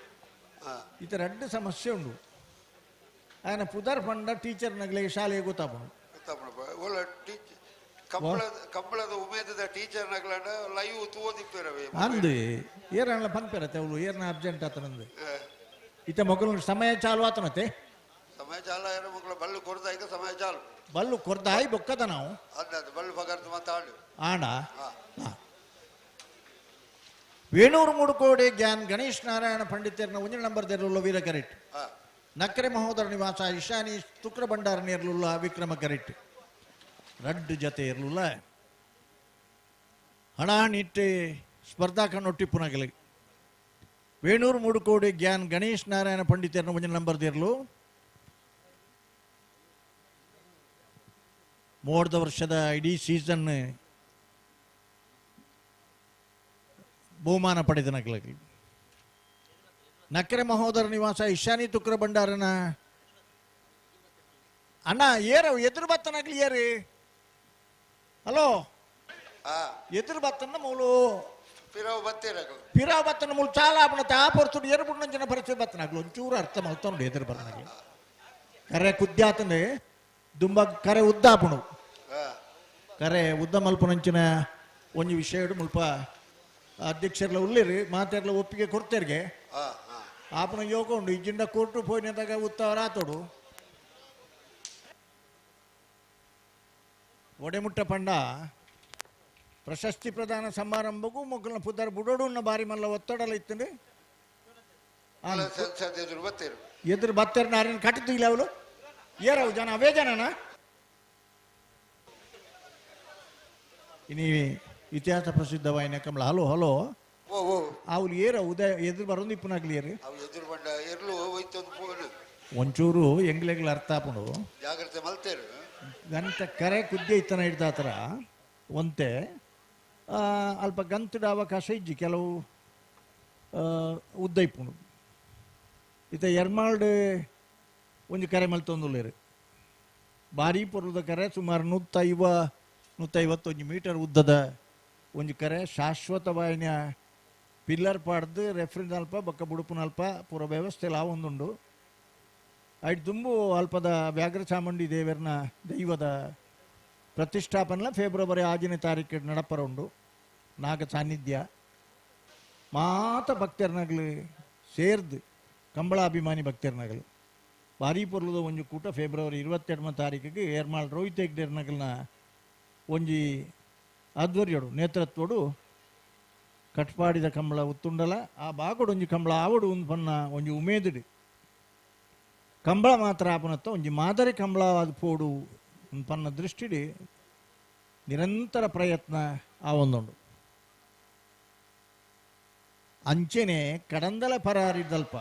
ಈ ಥರ 2 ಸಮಸ್ಯೆ ಉಂಡು ఆయన ಪುದಾರ್ ಪಂಡ ಟೀಚರ್ ನಗಲಿಗೆ ಶಾಲೆಗೆ ಗೊತ್ತಾಪಣು ಕಂಬಳದ ಉಮೇದದ ಟೀಚರ್ ನಗಲಂಡ ಲೈವ್ ತೂದಿಪ್ಪೇರವೆ ಅಂದು ಏರಣ್ಣ ಪನ್ಪೇರತ್ತೆ ಅವಳು ಏರ್ನ ಅರ್ಜೆಂಟ್ ಆತನಂದು ಇತ್ತ ಮಕ್ಕಳು ಸಮಯ ಚಾಲು ಆತನತ್ತೆ ಸಮಯ ಚಾಲು ಆಯ್ರ ಮಕ್ಕಳು ಬಲ್ಲು ಕೊಡ್ದ ಈಗ ಸಮಯ ಚಾಲು ಬಲ್ಲು ಕೊರ್ದಾಯಿ ಬೊಕ್ಕದ ನಾವು ಅದ ಬಲ್ಲು ಪಗಾರ್ದು ಮಾತಾಡು ಆಂಡ ವೇಣೂರು ಮುಡುಕೋಡೆ ಗ್ಯಾನ್ ಗಣೇಶ್ ನಾರಾಯಣ ಪಂಡಿತರನ 1 ನಂಬರ್ದಲ್ಲಿರುವ ವೀರ ಕರೆಟ್ ನಕ್ರೆ ಮಹೋದರ ನಿವಾಸ ಇಶಾನಿ ತುಕ್ರ ಭಂಡಾರ ನೇರ್ಲುಲ್ಲ ವಿಕ್ರಮ ಕರೆಟ್ 2 ಜತೆ ಇರ್ಲುಲ್ಲ ಹಣ ನಿಟ್ಟೆ ಸ್ಪರ್ಧಾ ಕಣ್ಣೊಟ್ಟಿಪ್ಪುನಗಲಿ ವೇಣೂರು ಮುಡುಕೋಡೆ ಗ್ಯಾನ್ ಗಣೇಶ್ ನಾರಾಯಣ ಪಂಡಿತರನ 1 ನಂಬರ್ದಿರ್ಲು 3 ವರ್ಷದ ಇಡೀ ಸೀಸನ್ ಬಹುಮಾನ ಪಡೆದ ನಗಲಗಿ ನಕ್ರೆ ಮಹೋದರ ನಿವಾಸ ಇಶಾನಿ ತುಕ್ರ ಭಂಡಾರನ ಅಣ್ಣ ಏರು ಎದುರು ಬತ್ತನಾಗ್ಲಿ ಏರಿ ಹಲೋ ಎದುರು ಬತ್ತನ ಮೂಲು ಪಿರಾವ್ ಬತ್ತನ ಮೂಲು ಚಾಲ ಆಪಣತೆ ಆ ಪೊರ್ತುಡು ಏರು ಬಿಟ್ಟು ಜನ ಪರಿಚಯ ಬತ್ತನಾಗ್ಲು ಒಂಚೂರು ಅರ್ಥ ಮಲ್ತೊಂಡು ಎದುರು ಬತ್ತನಾಗ್ಲಿ ಕರೆ ಕುದ್ಯಾತಂದೆ ದುಂಬ ಕರೆ ಉದ್ದಾಪಣು ಕರೆ ಉದ್ದ ಮಲ್ಪನಂಚಿನ ಒಂಜಿ ವಿಷಯ ಮುಲ್ಪ ಅಧ್ಯಕ್ಷರ್ಲ ಉಳ್ಳಿರಿ ಮಾತಾಡ್ಲ ಒಪ್ಪಿಗೆ ಕೊಡ್ತೇರ್ಗೆ ಆಪನ ಯೋಗ ಉಂಡು ಇಜ್ಜಿಂದ ಕೊಟ್ಟು ಪೋಯಿನದಾಗ ಉತ್ತವರ ಆತೋಡು ಒಡೆಮುಟ್ಟ ಪಂಡ ಪ್ರಶಸ್ತಿ ಪ್ರದಾನ ಸಮಾರಂಭಕ್ಕೂ ಮೊಗ್ಗಲ್ನ ಪುದ್ದಾರ ಬುಡೋಡು ಬಾರಿ ಮಲ್ಲ ಒತ್ತಡಲ್ಲ ಇತ್ತಂದ್ರೆ ಎದುರು ಬತ್ತೇರ್ ನಾರೇನು ಕಟ್ಟಿದ್ದು ಇಲ್ಲ ಅವಳು ಏರವು ಜನ ಅವೇ ಜನನ ಇನಿ ಇತಿಹಾಸ ಪ್ರಸಿದ್ಧವಾಯಿನ ಕಂಬಳ ಹಲೋ ಹಲೋ ಓ ಓ ಅವ್ರು ಏರ ಉದಯ ಎದುರು ಬರೋದು ಇಪ್ಪನಾಗ್ಲಿಯರು ಅವು ಎದುರು ಬಂಡ ಎರ್ಲು ಹೋಯ್ತೊಂದು ಫೋನ್ ಒಂಚೂರು ಎಂಗ್ಲೆಗ್ಲ ಅರ್ಥ ಆಪುಂಡು ಜಾಗ್ರತೆ ಮಲ್ತೇರು ಗಂಟ ಕರೆ ಕುದ್ದೆ ಇತ್ತನ ಹಿಡ್ದಾತರ ಒಂತೆ ಅಲ್ಪ ಗಂತುಡ ಅವಕಾಶ ಇಜ್ಜಿ ಕೆಲವು ಉದ್ದ ಇಪ್ಪುಂಡು ಇತ್ತ ಎರ್ಮಾಲ್ಡ್ ಒಂದು ಕರೆ ಮಲ್ತೊಂದುಲ್ಲೇರು ಭಾರಿ ಪೊರ್ಲದ ಕರೆ ಸುಮಾರು 150 ಮೀಟರ್ ಉದ್ದದ ಒಂದು ಕರೆ ಶಾಶ್ವತವಾಯಿನ ಪಿಲ್ಲರ್ ಪಾಡ್ದು ರೆಫ್ರಿನ್ ಅಲ್ಪ ಬೊಕ್ಕ ಬುಡುಪುನ ಅಲ್ಪ ಪೂರ ವ್ಯವಸ್ಥೆಲ್ಲ ಒಂದುಂಡು ಐಟ್ ತುಂಬು ಅಲ್ಪದ ವ್ಯಾಘ್ರ ಚಾಮುಂಡಿ ದೇವರನ ದೈವದ ಪ್ರತಿಷ್ಠಾಪನೆ ಫೆಬ್ರವರಿ 6ನೇ ತಾರೀಕು ನಡಪರ ಉಂಡು ನಾಗ ಸಾನ್ನಿಧ್ಯ ಮಾತ ಭಕ್ತರ್ನಗಲು ಸೇರ್ದು ಕಂಬಳಾಭಿಮಾನಿ ಭಕ್ತರ್ನಗಲು ಭಾರಿ ಪೊರ್ಲದ ಒಂದು ಕೂಟ ಫೆಬ್ರವರಿ 22ನೇ ತಾರೀಕಿಗೆ ಏರ್ಮಾಳ್ ರೋಹಿತ್ ಹೆಗ್ಡೇರ್ನಗಲ್ನ ಒಂಜಿ ಆಧ್ವರ್ಯಡು ನೇತೃತ್ವಡು ಕಟ್ಪಾಡಿದ ಕಂಬಳ ಉತ್ತುಂಡಲ ಆ ಬಾಗೋಡು ಒಂಜಿ ಕಂಬಳ ಆವಡು ಒಂದು ಪನ್ನ ಒಂಜಿ ಉಮೇದುಡು ಕಂಬಳ ಮಾತ್ರ ಆಪನತ್ತ ಒಂಜಿ ಮಾದರಿ ಕಂಬಳ ಅದು ಪೋಡು ಒಂದು ಪನ್ನ ದೃಷ್ಟಿಡಿ ನಿರಂತರ ಪ್ರಯತ್ನ ಆ ಒಂದುಂಡು ಅಂಚೆನೆ ಕಡಂದಲ ಪರಾರಿದ್ದಲ್ಪ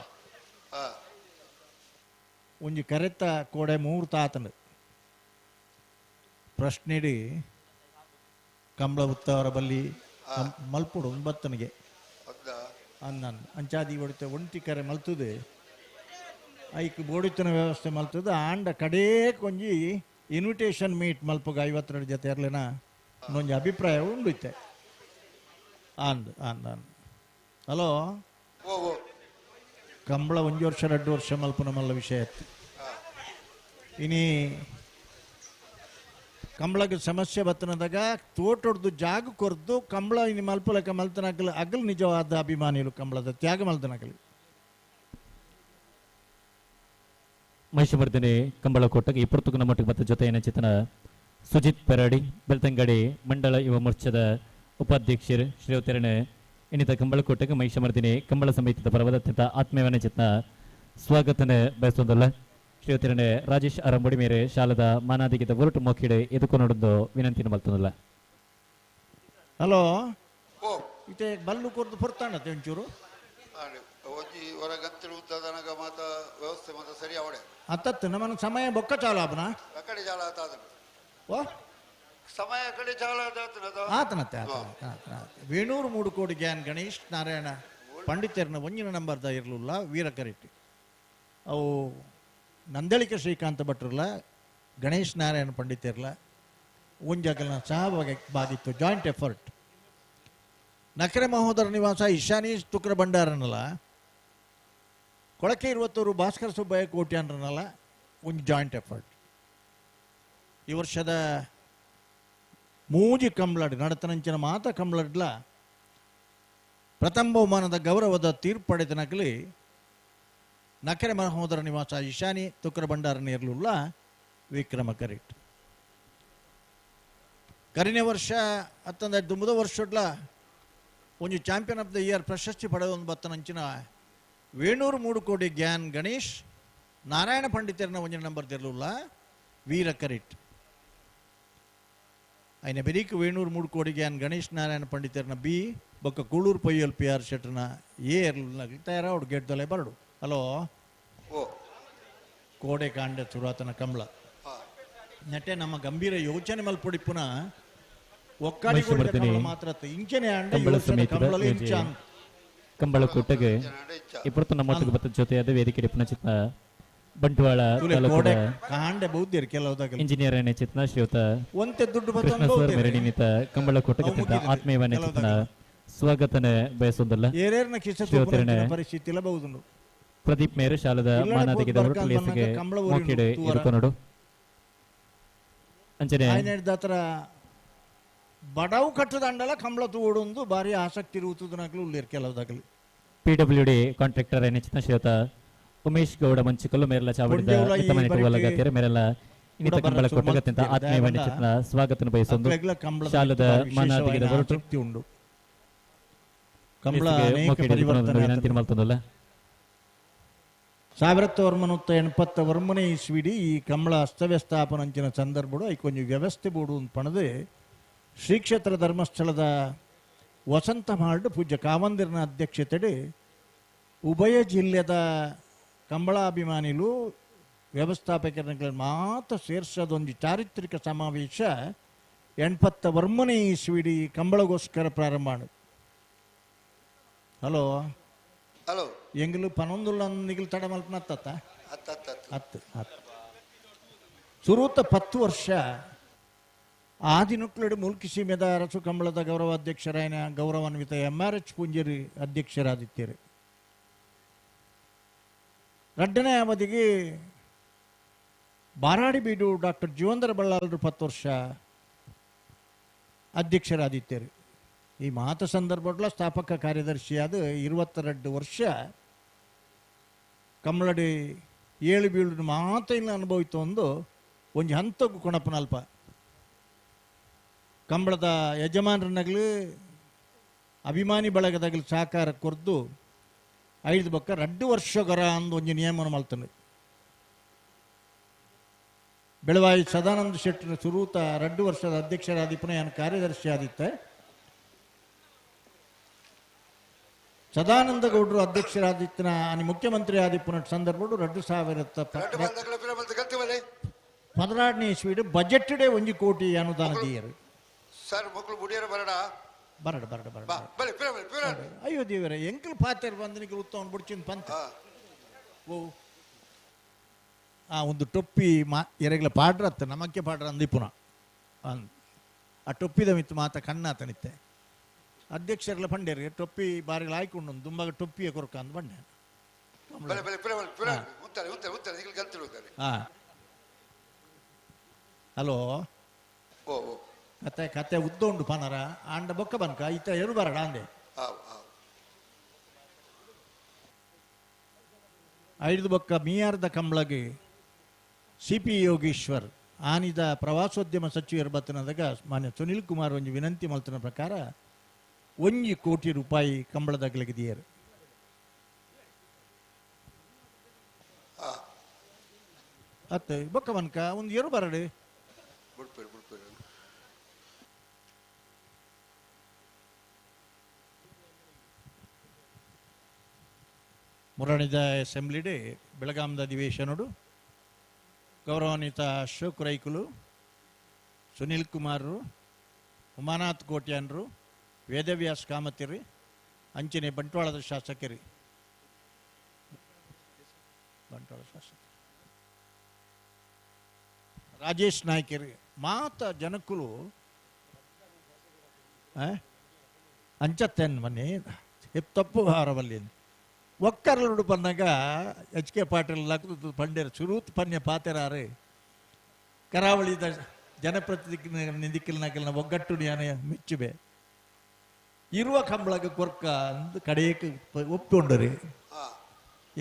ಒಂಜಿ ಕರೆತ್ತ ಕೋಡೆ 3 ತಾತಂಡು ಪ್ರಶ್ನೆಡಿ ಕಂಬಳ ಉತ್ತವರ ಬಲ್ಲಿ ಮಲ್ಪುಡು ಬತ್ತನಿಗೆ ಅಂದನ್ ಅಂಚಾದಿ ಹೊಡಿತೆ ಒಂಟಿ ಕರೆ ಮಲ್ತದೆ ಐಕ್ ಬೋಡಿತನ ವ್ಯವಸ್ಥೆ ಮಲ್ತದೆ ಆಂಡ ಕಡೇ ಕೊಂಜಿ ಇನ್ವಿಟೇಷನ್ ಮೀಟ್ ಮಲ್ಪಗ 52 ಜೊತೆ ಇರ್ಲೇನ ಒಂಜಿ ಅಭಿಪ್ರಾಯ ಉಂಡುತ್ತೆ ಅಂದ್ ಅಂದ್ ಅಂದ್ ಹಲೋ ಕಂಬಳ 1 ವರ್ಷ 2 ವರ್ಷ ಮಲ್ಪನ ಮಲ್ಲ ವಿಷಯ ಇತ್ತು ಇನಿ ಕಂಬಳಕ್ಕೆ ಸಮಸ್ಯೆ ಬತ್ತನದಾಗ ತೋಟೊಡ್ದು ಜಾಗ ಕೊರ್ದು ಕಂಬಳ ಇನ್ನು ಮಲ್ಪಲಕ ಮಲ್ತನಕಲು ಅಗಲು ನಿಜವಾದ ಅಭಿಮಾನಿಗಳು ಕಂಬಳದ ತ್ಯಾಗ ಮಲ್ತನಕಲು ಮಹಿಷಮರ್ದಿನಿ ಕಂಬಳ ಕೊಟ್ಟಗೆ ಇಪ್ಪತ್ತು ಮಟ್ಟಿಗೆ ಬತ್ತ ಜೊತೆ ಚಿತನ ಸುಜಿತ್ ಪೆರಾಡಿ ಬೆಳ್ತಂಗಡಿ ಮಂಡಳ ಯುವ ಮೋರ್ಚಾದ ಉಪಾಧ್ಯಕ್ಷರು ಶ್ರೀಯುತರನೆ ಇನ್ನಿತ ಕಂಬಳ ಕೊಟ್ಟಗೆ ಮಹಿಷಮರ್ದಿನಿ ಕಂಬಳ ಸಮಿತಿಯ ಪರವಾದ ಅತ್ಯಂತ ಆತ್ಮೀಯವನ್ನ ಚಿತ್ನ ಸ್ವಾಗತನ ಬಯಸೋದಲ್ಲ ಶ್ರೀಯುತರನೆ ರಾಜೇಶ್ ಅರಂಬುಡಿ ಮೇರೆ ಶಾಲದ ಮಾನಾದಿಗಿದ ಹೊರಟು ಮೋಕಿಡೆ ಎದುಕೊಂಡು ವಿನಂತಿನ ಮಲ್ತನಲ್ಲ ಹಲೋ ಇತೆ ಬಲ್ಲು ಕೊರ್ದು ಪೊರ್ತಾಣತೆ ಒಂಚೂರು ಒಂಜಿ ಹೊರಗಂತರು ಉದ್ದದನಗ ಮಾತ ವ್ಯವಸ್ಥೆ ಮಾತ ಸರಿ ಅವಡೆ ಅತ್ತತ್ತು ನಮ್ಮನ ಸಮಯ ಬೊಕ್ಕ ಚಾಲು ಆಪನ ಕಡೆ ಜಾಲ ಆತಾದ ಓ ಸಮಯ ಕಡೆ ಜಾಲ ಆತನತ್ತೆ ವೇಣೂರು 3 ಕೋಟಿ ಗ್ಯಾನ್ ಗಣೇಶ್ ನಾರಾಯಣ ಪಂಡಿತರ್ನ ಒಂಜಿನ ನಂಬರ್ದ ಇರಲಿಲ್ಲ ವೀರಕರೆಟ್ಟಿ ಅವು ನಂದಳಿಕೆ ಶ್ರೀಕಾಂತ ಭಟ್ರಲ್ಲ ಗಣೇಶ್ ನಾರಾಯಣ ಪಂಡಿತರ್ಲ ಒಂಜಾಗಲ್ನ ಸಹಭಾಗಿತ್ತು ಜಾಯಿಂಟ್ ಎಫರ್ಟ್ ನಕರೆ ಮಹೋದರ ನಿವಾಸ ಇಶಾನಿ ತುಕ್ರ ಭಂಡಾರನಲ್ಲ ಕೊಳಕೆ 20 ಭಾಸ್ಕರ ಸುಬ್ಬಯ್ಯ ಕೋಟ್ಯಾನ್ರನಲ್ಲ ಒಂದು ಜಾಯಿಂಟ್ ಎಫರ್ಟ್ ಈ ವರ್ಷದ ಮೂಜಿ ಕಂಬಳಡ್ ನಡತನಂಚಿನ ಮಾತ ಕಂಬಳಡ್ಲ ಪ್ರಥಮ ಬಹುಮಾನದ ಗೌರವದ ತೀರ್ಪು ಪಡೆದ ನಕಲಿ ನಕರೆ ಮಹೋದರ ನಿವಾಸ ಇಶಾನಿ ತುಕ್ರ ಭಂಡಾರನ ಇರಲಿಲ್ಲ ವಿಕ್ರಮ ಕರಿಟ್ ಕರಿನೇ ವರ್ಷ 19 ವರ್ಷಡ್ಲ ಒಂದು ಚಾಂಪಿಯನ್ ಆಫ್ ದ ಇಯರ್ ಪ್ರಶಸ್ತಿ ಪಡೆದ ಒಂದು ಬತ್ತನಂಚಿನ ವೇಣೂರು 3 ಕೋಟಿ ಗ್ಯಾನ್ ಗಣೇಶ್ ನಾರಾಯಣ ಪಂಡಿತರನ ಒಂಜಿನ ನಂಬರ್ ಇರಲಿಲ್ಲ ವೀರ ಕರಿಟ್ ఆయన ಬೆರೀಕ್ ವೇಣೂರು 3 ಕೋಟಿ ಗ್ಯಾನ್ ಗಣೇಶ್ ನಾರಾಯಣ ಪಂಡಿತರನ ಬಿ ಬೊಕ್ಕ ಕೂಳೂರು ಪೊಯ್ಯಲ್ ಪಿ ಆರ್ ಶೆಟ್ರನ ಎ ತಯಾರ ಅವ್ರು ಗೆಡ್ದಲೆ ಬರಡು ಹಲೋ ಕೋಡೆ ಕಾಂಡೆ ಸುರಾತನ ಕಂಬಳ ನಟೆ ನಮ್ಮ ಗಂಭೀರ ಯೋಚನೆ ಮಲ್ಪೊಡಿಪುನ ಒಕ್ಕಾಡಿ ಮಾತ್ರ ಇಂಚನೆ ಕಂಬಳ ಕೊಟ್ಟಗೆ ಇಪ್ಪತ್ತು ನಮ್ಮೊಟ್ಟಿಗೆ ಬತ್ತ ಜೊತೆಯಾದ ವೇದಿಕೆ ಚಿತ್ನ ಬಂಟ್ವಾಳ ಕಾಂಡೆ ಬೌದ್ಧರು ಕೆಲವುದಾಗ ಇಂಜಿನಿಯರ್ ಚಿತ್ನ ಶ್ರೀಯುತ ಒಂತೆ ದುಡ್ಡು ಕೃಷ್ಣ ಸರ್ ಮೆರಡಿನಿತ ಕಂಬಳ ಕೊಟ್ಟಗೆ ಆತ್ಮೀಯವನ್ನೇ ಚಿತ್ನ ಸ್ವಾಗತನ ಬಯಸೋದಲ್ಲ ಪರಿಸ್ಥಿತಿ ಇಲ್ಲ ಬಹುದು ಪ್ರದೀಪ್ ಮೇರೆ ಶಾಲದ ಮಾನಾದಿಗಿದ ಹೊರಟುಲಿಯಸಿಗೆ ಮೋಕಿಡೆ ಇರುಕೊನಡು ಅಂಚನೆ ಹತ್ರ ಬಡವು ಕಟ್ಟದಂಡಲ ಕಂಬಳ ತೂಡೊಂದು ಬಾರಿ ಆಸಕ್ತಿ ಇರುವುದು ನಗಲು ಉಳ್ಳೇರು ಕೆಲವುದಾಗಲಿ PWD ಕಾಂಟ್ರಾಕ್ಟರ್ ಚಿತ್ನ ಶ್ರೀಯುತ ಉಮೇಶ್ ಗೌಡ ಮಂಚಿಕಲ್ಲು ಮೇರೆಲ್ಲ ಚಾವಡಿದ ಮಿತ್ತಮನೆಟುವಲಗತ್ತೆರೆ ಮೇರೆಲ್ಲ ಇನ್ನಿತ ಕಂಬಳ ಕೊಟ್ಟಗೆ ಅತ್ಯಂತ ಆತ್ಮೀಯವನ್ನೇ ಚಿತ್ನ ಸ್ವಾಗತನ ಬಯಸೊಂದು ಶಾಲದ ಮಾನಾದಿಗಿದ ಹೊರಟು ಉಂಡು ಕಂಬಳ ವಿನಂತಿ ಮಾಡ್ತದಲ್ಲ 1980 ವರ್ಮನೆ ಇಸ್ವಿಡಿ ಈ ಕಂಬಳ ಅಸ್ತವ್ಯಸ್ತಾಪನಂಚಿನ ಸಂದರ್ಭಡು ಐಕೊಂಜಿ ವ್ಯವಸ್ಥೆ ಬೋಡು ಪಣದು ಶ್ರೀ ಕ್ಷೇತ್ರ ಧರ್ಮಸ್ಥಳದ ವಸಂತ ಮಾರ್ಡ್ ಪೂಜ್ಯ ಕಾವಂದಿರನ ಅಧ್ಯಕ್ಷತೆಡೆ ಉಭಯ ಜಿಲ್ಲೆದ ಕಂಬಳಾಭಿಮಾನಿಗಳು ವ್ಯವಸ್ಥಾಪಕರನ್ನು ಮಾತ್ರ ಸೇರಿಸೋದೊಂದು ಚಾರಿತ್ರಿಕ ಸಮಾವೇಶ 81 ಇಸ್ವಿಡಿ ಕಂಬಳಗೋಸ್ಕರ ಪ್ರಾರಂಭ ಮಾಡು. ಹಲೋ ಹಲೋ ಎಂಗ್ಲು 11 ತಡ ಮಲ್ಪನತ್ತ ಹತ್ತು ಸುರೂತ 10 ವರ್ಷ ಆದಿನುಕ್ಲಡು ಮುಲ್ಕಿ ಸೀಮೆದ ಅರಸು ಕಂಬಳದ ಗೌರವಾಧ್ಯಕ್ಷರಾಯನ ಗೌರವಾನ್ವಿತ MRH ಪುಂಜೇರಿ ಅಧ್ಯಕ್ಷರಾದಿತ್ಯರು. 2ನೇ ಅವಧಿಗೆ ಬಾರಾಡಿಬೀಡು ಡಾಕ್ಟರ್ ಜೀವಂದರ ಬಳ್ಳಾಲರು 10 ವರ್ಷ ಅಧ್ಯಕ್ಷರಾದಿತ್ಯರು. ಈ ಮಾತ ಸಂದರ್ಭಗಳ ಸ್ಥಾಪಕ ಕಾರ್ಯದರ್ಶಿಯಾದ 22 ವರ್ಷ ಕಂಬಳಡಿ 7 ಬೀಳು ಮಾತ ಇಲ್ಲ ಅನುಭವಿತು ಒಂದು ಹಂತಗೂ ಕೊಣಪನಲ್ಪ ಕಂಬಳದ ಯಜಮಾನರನ್ನಾಗಲಿ ಅಭಿಮಾನಿ ಬಳಗದಾಗಲಿ ಸಹಕಾರ ಕೊರ್ದು 5 ಬಕ್ಕ 2 ವರ್ಷಗರ ಅಂದು ಒಂದು ನಿಯಮನ ಮಲ್ತಾನೆ. ಬೆಳವಾಯಿ ಸದಾನಂದ ಶೆಟ್ಟರ ಸುರೂತ 2 ವರ್ಷದ ಅಧ್ಯಕ್ಷರಾದಿಪುನ ಏನು ಕಾರ್ಯದರ್ಶಿ ಆದಿತ್ತೆ. ಸದಾನಂದ ಗೌಡರು ಅಧ್ಯಕ್ಷರಾದಿತ್ತನ ಮುಖ್ಯಮಂತ್ರಿ ಆದಿಪುನ ಸಂದರ್ಭ 2016ನೇ ಇಸ್ವಿಡು ಬಜೆಟ್ಡೆ 1 ಕೋಟಿ ಅನುದಾನ ದೀಯರು. ಸರ್ ಮಕ್ಕಳು ಬುಡಿಯರ ಬರಡ ಅಯ್ಯೋ ದೇವರೇ ಎಂಕಲ್ ಪಾತೇರು ಬಂದನಿಗೆ ಉತ್ತಮ ಬುಡ್ಚಿನ ಪಂತ ಓ ಒಂದು ಟೊಪ್ಪಿ ಎರೆಗ್ಲ ಪಾಡ್ರತ್ತ ನಮಕ್ಕೆ ಪಾಡ್ರ ಅಂದಿಪುನ ಆ ಟೊಪ್ಪಿದ ಮಿತ್ತು ಮಾತ ಕಣ್ಣಾತನಿತ್ತೆ ಅಧ್ಯಕ್ಷರ್ಲ ಪಂಡೇರಿಗೆ ಟೊಪ್ಪಿ ಬಾರಿಗಳು ಆಯ್ಕೊಂಡು ದುಂಬಾಗ ಟೊಪ್ಪಿಯ ಕೊರಕ ಅಂದ್ ಬಂಡೆ. ಹಲೋ ಕತೆ ಉದ್ದೊಂಡು ಪನರ ಆಂಡ ಬೊಕ್ಕ ಬನ್ಕ ಈತ ಎರು ಬರಡ ಅಂದೆ 5 ಬೊಕ್ಕ ಮೀಯಾರ್ದ ಕಂಬಳಗೆ CP ಯೋಗೀಶ್ವರ್ ಆನಿದ ಪ್ರವಾಸೋದ್ಯಮ ಸಚಿವರು ಬತ್ತನದಾಗ ಮಾನ್ಯ ಸುನಿಲ್ ಕುಮಾರ್ ಒಂದು ವಿನಂತಿ ಮಲ್ತನ ಪ್ರಕಾರ 1 ಕೋಟಿ ರೂಪಾಯಿ ಕಂಬಳದಾಗಲಿಗೆ ದಿಯರು. ಅತ್ತೆ ಬೊಕ್ಕ ಬನ್ಕ ಒಂದು ಎರು ಬರಡೆ ಮುರಣಿದ ಅಸೆಂಬ್ಲಿಡೆ ಬೆಳಗಾಮದ ಅಧಿವೇಶನಡು ಗೌರವಾನ್ವಿತ ಅಶೋಕ್ ರೈಕುಲು, ಸುನಿಲ್ ಕುಮಾರರು, ಉಮಾನಾಥ್ ಕೋಟ್ಯಾನ್ರು, ವೇದವ್ಯಾಸ್ ಕಾಮತಿರಿ, ಅಂಚನೆ ಬಂಟ್ವಾಳದ ಶಾಸಕರಿ ರಾಜೇಶ್ ನಾಯ್ಕರಿ ಮಾತ ಜನಕ್ಕುಲು ಅಂಚತ್ತೇನು ಮನೆ ತಪ್ಪು ಹಾರವಲ್ಲಿ ಒಕ್ಕರluಡು ಪನ್ನಾಗ HK ಪಾಟೀಲ್ ಲಗ್ದು ಪಂಡೇರ ಸುರೂತ್ ಪನ್ಯ ಪಾತೆರಾರೆ ಕರಾವಳಿದ ಜನಪ್ರತಿನಿಧಿಕಲ್ನಾಗೆಲ್ಲ ಒಗ್ಗಟ್ಟು ಯಾನೆ ಮೆಚ್ಚುಬೆ ಇರುವ ಕಂಬಳಗ ಕೊರ್ಕ ಅಂದು ಕಡೆಯಕ್ಕೆ ಒಪ್ಪಿಕೊಂಡರಿ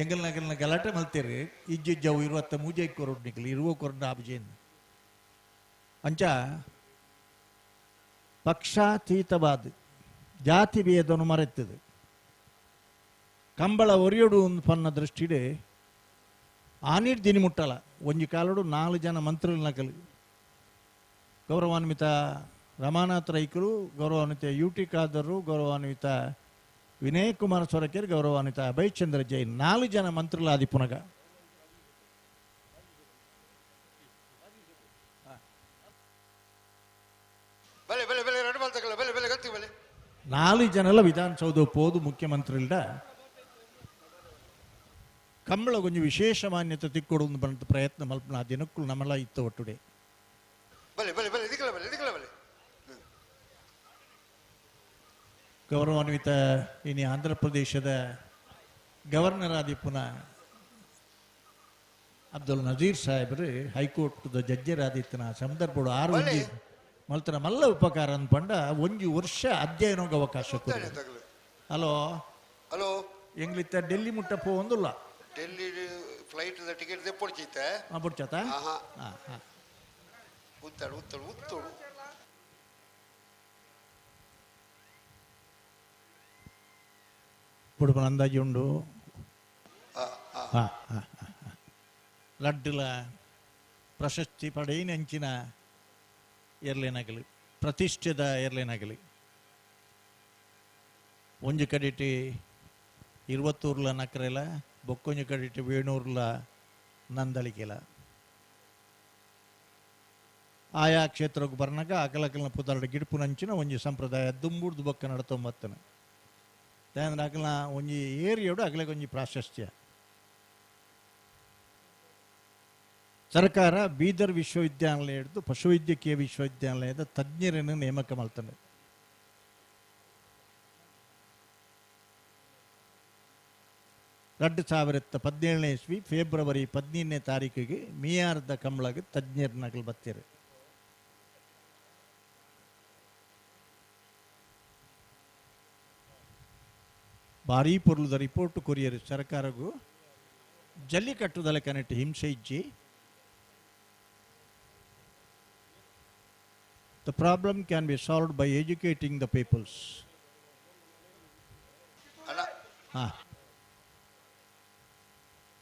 ಎಂಗಲ್ನಾಗೆಲ್ಲ ಗಲಾಟೆ ಮಲ್ತೀರಿ ಇಜ್ಜಿಜ್ಜವು 23 ಕೊರಡು ನಿಕಲಿ ಇರುವ ಕೊರಡು ಆಬ್ಜೇನ್ ಅಂಚ ಪಕ್ಷಾತೀತವಾದ ಜಾತಿ ಭೇದವನ್ನು ಮರೆತது ಕಂಬಳ ಒರಿಯೋಡು ಪನ್ನ ದೃಷ್ಟಿಡೆ ಆನಿಡ್ ದಿನ ಮುಟ್ಟಲ 1 ಕಾಲಡು 4 ಜನ ಮಂತ್ರಿಗಳ ನಕಲಿ ಗೌರವಾನ್ವಿತ ರಮಾನಾಥ್ ರೈಕರು, ಗೌರವಾನ್ವಿತ UT ಖಾದರ್, ಗೌರವಾನ್ವಿತ ವಿನಯ್ ಕುಮಾರ್ ಸೊರಕೆರ್, ಗೌರವಾನ್ವಿತ ಅಭಯ್ ಚಂದ್ರ ಜೈನ್ 4 ಜನ ಮಂತ್ರಿಗಳ ಆದಿಪುನಗ 4 ಜನಲ ವಿಧಾನಸೌಧ ಪೋದು ಮುಖ್ಯಮಂತ್ರಿಲ್ಡ ಕಂಬಳ ಕೊಂಚ ವಿಶೇಷ ಮಾನ್ಯತೆ ತಿಕ್ಕೊಡು ಬಂದ ಪ್ರಯತ್ನ ಮಲ್ಪನ ಆ ದಿನಕ್ಕೂ ನಮ್ಮೆಲ್ಲ ಇತ್ತು ಒಟ್ಟುಡೆ ಗೌರವಾನ್ವಿತ ಇನ್ನು ಆಂಧ್ರ ಪ್ರದೇಶದ ಗವರ್ನರ್ ಆದಿಪುನ ಅಬ್ದುಲ್ ನಜೀರ್ ಸಾಹೇಬ್ರು ಹೈಕೋರ್ಟ್ ಜಡ್ಜರಾದಿತ್ತನ ಸಂದರ್ಭ 6 ಮಲ್ತನ ಮಲ್ಲ ಉಪಕಾರ ಅಂದ್ಪಂಡ 1 ವರ್ಷ ಅಧ್ಯಯನಕ್ಕೆ ಅವಕಾಶ ಕೊಡಿ. ಹಲೋ ಹಲೋ ಎಂಗ್ಲಿತ್ತ ಡೆಲ್ಲಿ ಮುಟ್ಟ ಪೋಂದಿಲ್ಲ ಡೆಲ್ಲಿ ಫ್ಲೈಟ್ ಟಿಕೆಟ್ ತೆಪ್ಪೊಡ್ಚೈತೆ ಬುಡ್ಚತ ಉತ್ತಡು ಉತ್ತಡು ಉತ್ತಡು ಪುಡುಪನ ಅಂದಾಜು ಉಂಡು ಲಡ್ಡುಲ ಪ್ರಶಸ್ತಿ ಪಡೆಯಿನ ಅಂಚಿನ ಎರ್ಲೆನಗಲು ಪ್ರತಿಷ್ಠೆದ ಏರ್ಲೈನಾಗಲಿ ಒಂಜು ಕಡೆಟಿ 20 ನಕ್ರೆಲ ಬೊಕ್ಕೊಂಜು ಕಡೆಟಿ 700 ನಂದಳಿಕೆಲ ಆಯಾ ಕ್ಷೇತ್ರಕ್ಕೆ ಬರ್ನಾಗ ಅಕಲಕಲ್ನ ಪುದಾರ್ಡ ಗಿಡ್ಪು ನಂಚಿನ ಒಂಜಿ ಸಂಪ್ರದಾಯ ದುಂಬುಡ್ದು ಬೊಕ್ಕ ನಡತೊಂಬತ್ತನ ದಾಯಂದ್ರ ಅಕಲ್ನ ಒಂಜಿ ಏರಿಯೋಡು ಅಕಲಕ್ಕೆ ಒಂಜಿ ಪ್ರಾಶಸ್ತ್ಯ. ಸರ್ಕಾರ ಬೀದರ್ ವಿಶ್ವವಿದ್ಯಾನಿಲಯ ಹಿಡಿದು ಪಶುವೈದ್ಯಕೀಯ ವಿಶ್ವವಿದ್ಯಾನಿಲಯದ ತಜ್ಞರನ್ನು ನೇಮಕ ಮಾಡ್ತಾನೆ. ಎರಡು 2017 ಇಸ್ವಿ ಫೆಬ್ರವರಿ 15 ಮೀಯಾರ್ದ ಕಂಬಳಗೆ ತಜ್ಞರನ್ನಾಗಲು ಬರ್ತಾರೆ. ಭಾರೀ ಪೊರ್ಲುದ ರಿಪೋರ್ಟ್ ಕೊರಿಯರ್ ಸರ್ಕಾರಗೂ ಜಲ್ಲಿಕಟ್ಟುದಲ್ಲ ಕನೆಕ್ಟ್ ಹಿಂಸೆ ಇಜ್ಜಿ the problem can be solved by educating the peoples.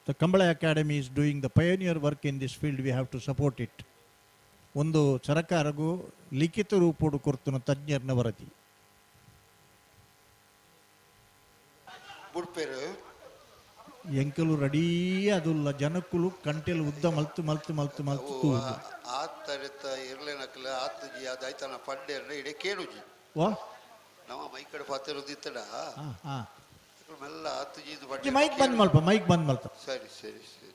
The Kambala Academy is doing the pioneer work in this field. We have to support it. ಒಂದು ಸರ್ಕಾರಗೂ ಲಿಖಿತ ರೂಪೋಡು ಕೊರ್ತನ ತಜ್ಞರನ ವರದಿ ಎಂಕಲು ರೆಡೀ ಅದುಲ್ಲ ಜನಕ್ಕಲು ಕಂಟೆಲು ಉದ್ದ ಮಲ್ತು ಮಲ್ತು ಮಲ್ತು ಮಲ್ತು ತೂದು ಆತ್ತರಿತ ಇರ್ಲೇನಕಲ ಆತ್ತಜಿ ಅದಾಯ್ತನ ಪಡ್ಡೆ ಇಡೆ ಕೇಳುಜಿ ವಾ ನಮ್ಮ ಮೈಕಡೆ ಪಾತಿರೋದಿತ್ತಡ ಮೆಲ್ಲ ಆತ್ತಜಿ ಇದು ಪಡ್ಡೆ ಮೈಕ್ ಬಂದ್ ಮಲ್ಪ ಸರಿ ಸರಿ ಸರಿ.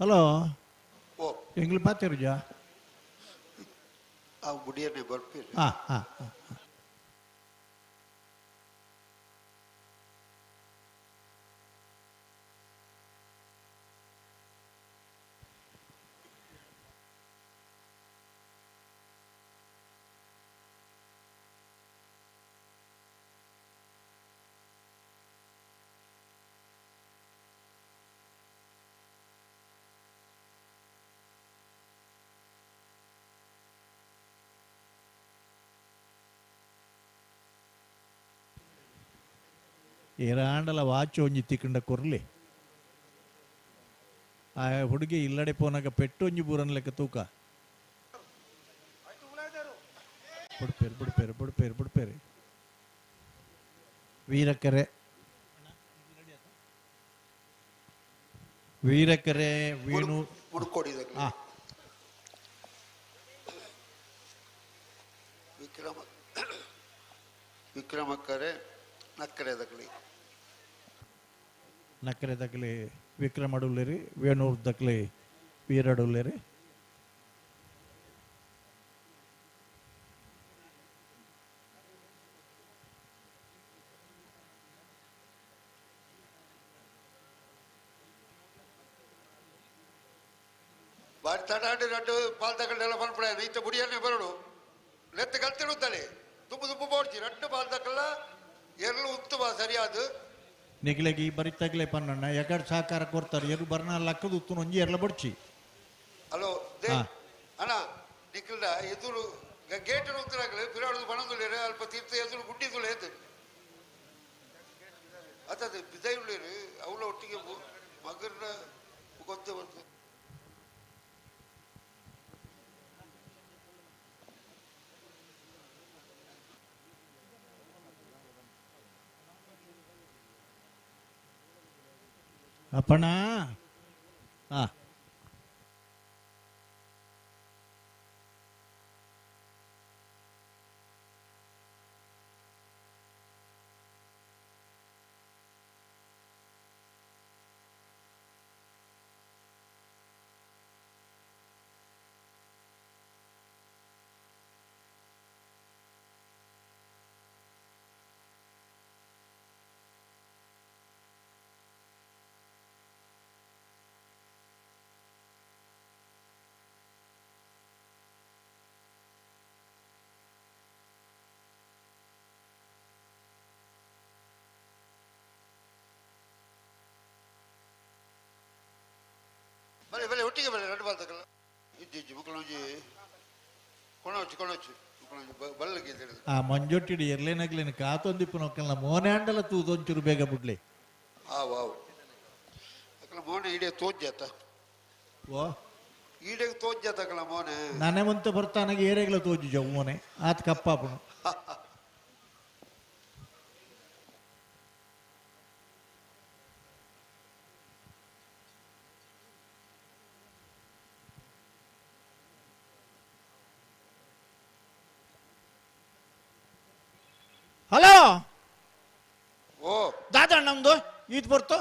ಹಲೋ ಎಂಗ್ಳು ಪಾತಿರುಜಾ ಆ ಗುಡಿಯನ್ನೇ ಬರ್ತೀರಿ. ಏರಾಂಡಲ ವಾಚ್ ಒಂಜಿ ತಿಕ್ಕಂಡ ಕೊರ್ಲಿ ಆ ಹುಡುಗಿ ಇಲ್ಲಡೆ ಪೋನಾಗ ಪೆಟ್ಟು ಒಂಜಿ ಬೂರನ್ ಲೆಕ್ಕ ತೂಕ ಬುಡ್ಪೇರು ವೀರಕೆರೆ ವೇಣು ವಿಕ್ರಮಕರೆ ನಕ್ಕರೆ ದಕ್ಲಿ ವಿಕ್ರಮ್ ಅಡುಲ್ಲೇರಿ ವೇಣೂರ್ ದಕ್ಲಿ ವೀರಡುಲ್ಲೇರಿ ಬಾರಿ ತಡಾಡಿ ರಡ್ಡು ಪಾಲ್ ತಗೊಂಡೆಲ್ಲ ಬಂದ್ಬಿಡ ನೀತ ಬುಡಿಯನ್ನೇ ಬರಡು ನೆತ್ತ ಕಲ್ತಿಡುತ್ತಲೆ ತುಂಬ ಬೋಡ್ಚಿ ರಡ್ಡು ಪಾಲ್ ತಕಲ್ಲ ಎರಡು ಉತ್ತಮ ಸರಿಯಾದ ನಿಗ್ಲೆಗಿ ಬರಿ ತಗ್ಲೆ ಪನ್ನಣ್ಣ ಎಗಡ್ ಸಹಕಾರ ಕೊಡ್ತಾರೆ ಎರು ಬರ್ನ ಲಕ್ಕದ ಉತ್ತು ಒಂಜಿ ಎರಲ ಬಡ್ಚಿ ಹಲೋ ಅಣ್ಣ ನಿಕ್ಲ್ಡ ಎದುರು ಗೇಟ್ ಉತ್ತರಾಗಲಿ ಬಿರಾಡುದು ಬಣದುಳ್ಳೇರು ಅಲ್ಪ ತೀರ್ಥ ಎದುರು ಗುಡ್ಡಿದುಳ್ಳೆ ಎದ್ದು ಅತ್ತದ ಬಿದೈಳ್ಳೇರು ಅವಳ ಒಟ್ಟಿಗೆ ಮಗನ ಗೊತ್ತೇ ಬರ್ತದೆ. ಅಪ್ಪಣ ಒಟ್ಟಿಗೆ ಬರಲಿ ಎರಡು ಬಾಲ್ತಕ್ಕಲ್ಲ ಇದ್ದೀಜಿ ಮುಕ್ಕಳೊಂಜಿ ಕೊಣೊಚ್ಚು ಬಲ್ಲಗೆ ಆ ಮಂಜೊಟ್ಟಿಡಿ ಎರ್ಲೇನಾಗ್ಲೇನು ಕಾತೊಂದಿಪ್ಪು ನೊಕ್ಕಲ್ನ ಮೋನ್ಯಾಂಡಲ ತೂದೊಂಚೂರು ಬೇಗ ಬಿಡ್ಲಿ ಆವು ಅಕ್ಕಲ ಮೋನೆ ಈಡೆ ತೋಜ್ಜಾತ ಓ ಈಡೆಗೆ ತೋಜ್ಜಾತಕ್ಕಲ್ಲ ಮೋನೆ ನಾನೇ ಮಂತ ಬರ್ತಾನಾಗ ಏರೆಗ್ಲ ತೋಜು ಜವ್ ಮೋನೆ ಆತ್ ಕಪ್ಪಾಪುನು ಹಲೋ ಓ ದಾದಾ ನಮ್ದು ಈದ್ ಬರ್ತು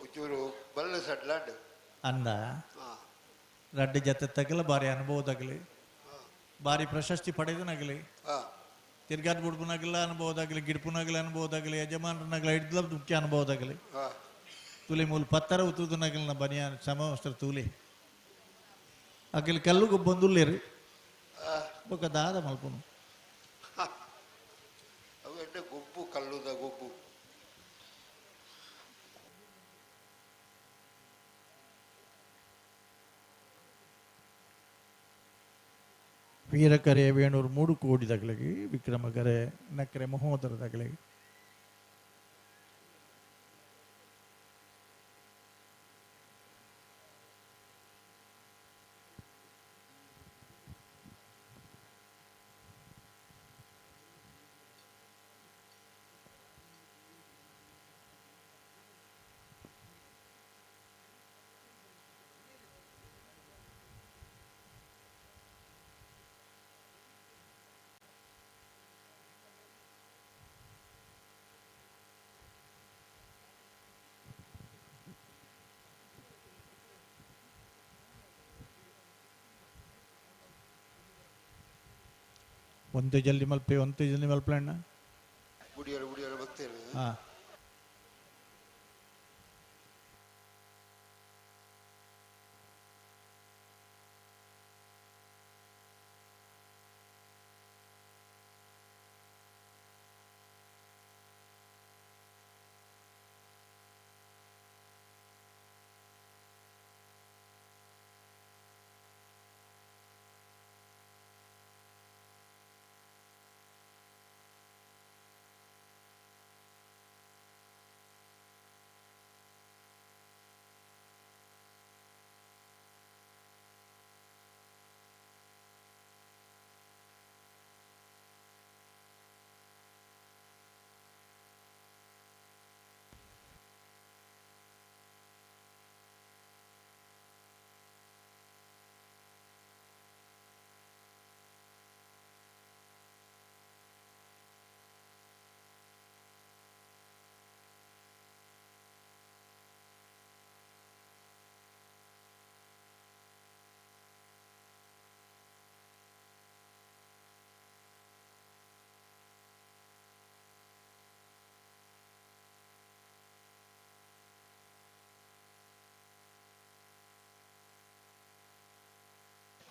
ಒಂಚೂರು ಬಲ್ಲ ಸಡ್ಲಾಂಡ್ ಅಂದ ರಡ್ಡು ಜತೆ ತಗಲ ಬಾರಿ ಅನುಭವದಾಗಲಿ ಬಾರಿ ಪ್ರಶಸ್ತಿ ಪಡೆದನಾಗಲಿ ತಿರ್ಗಾಟ್ ಬುಡ್ಪುನಾಗಲ್ಲ ಅನುಭವದಾಗಲಿ ಗಿಡ್ಪುನಾಗಲಿ ಅನುಭವದಾಗಲಿ ಯಜಮಾನರನಾಗಲಿ ಹಿಡ್ದ ಮುಖ್ಯ ಅನುಭವದಾಗಲಿ ತುಲಿ ಮೂಲ ಪತ್ತರ ಉತ್ತುದನಾಗಲಿ ಬನಿಯ ಸಮವಸ್ತ್ರ ತೂಲಿ ಅಗಲಿ ಕಲ್ಲು ಬಂದುಲ್ಲೇರಿ ಬೊಕ್ಕ ದಾದ ಮಲ್ಪನು ಅವೆಂಡೆ ಗೊಬ್ಬು ಕಲ್ಲುದ ಗೊಬ್ಬು ವೀರಕರೆ ವೇಣೂರು 3 ಕೋಡಿದಾಗಲಿಗೆ ವಿಕ್ರಮಕರೆ ನಕ್ಕರೆ ಮಹೋದರದಾಗಲಿಗೆ ಒಂದೇ ಜಲ್ದಿ ಮಲ್ಪೆ ಅಣ್ಣ ಬುಡಿಯರು ಬರ್ತೇನೆ ಹಾಂ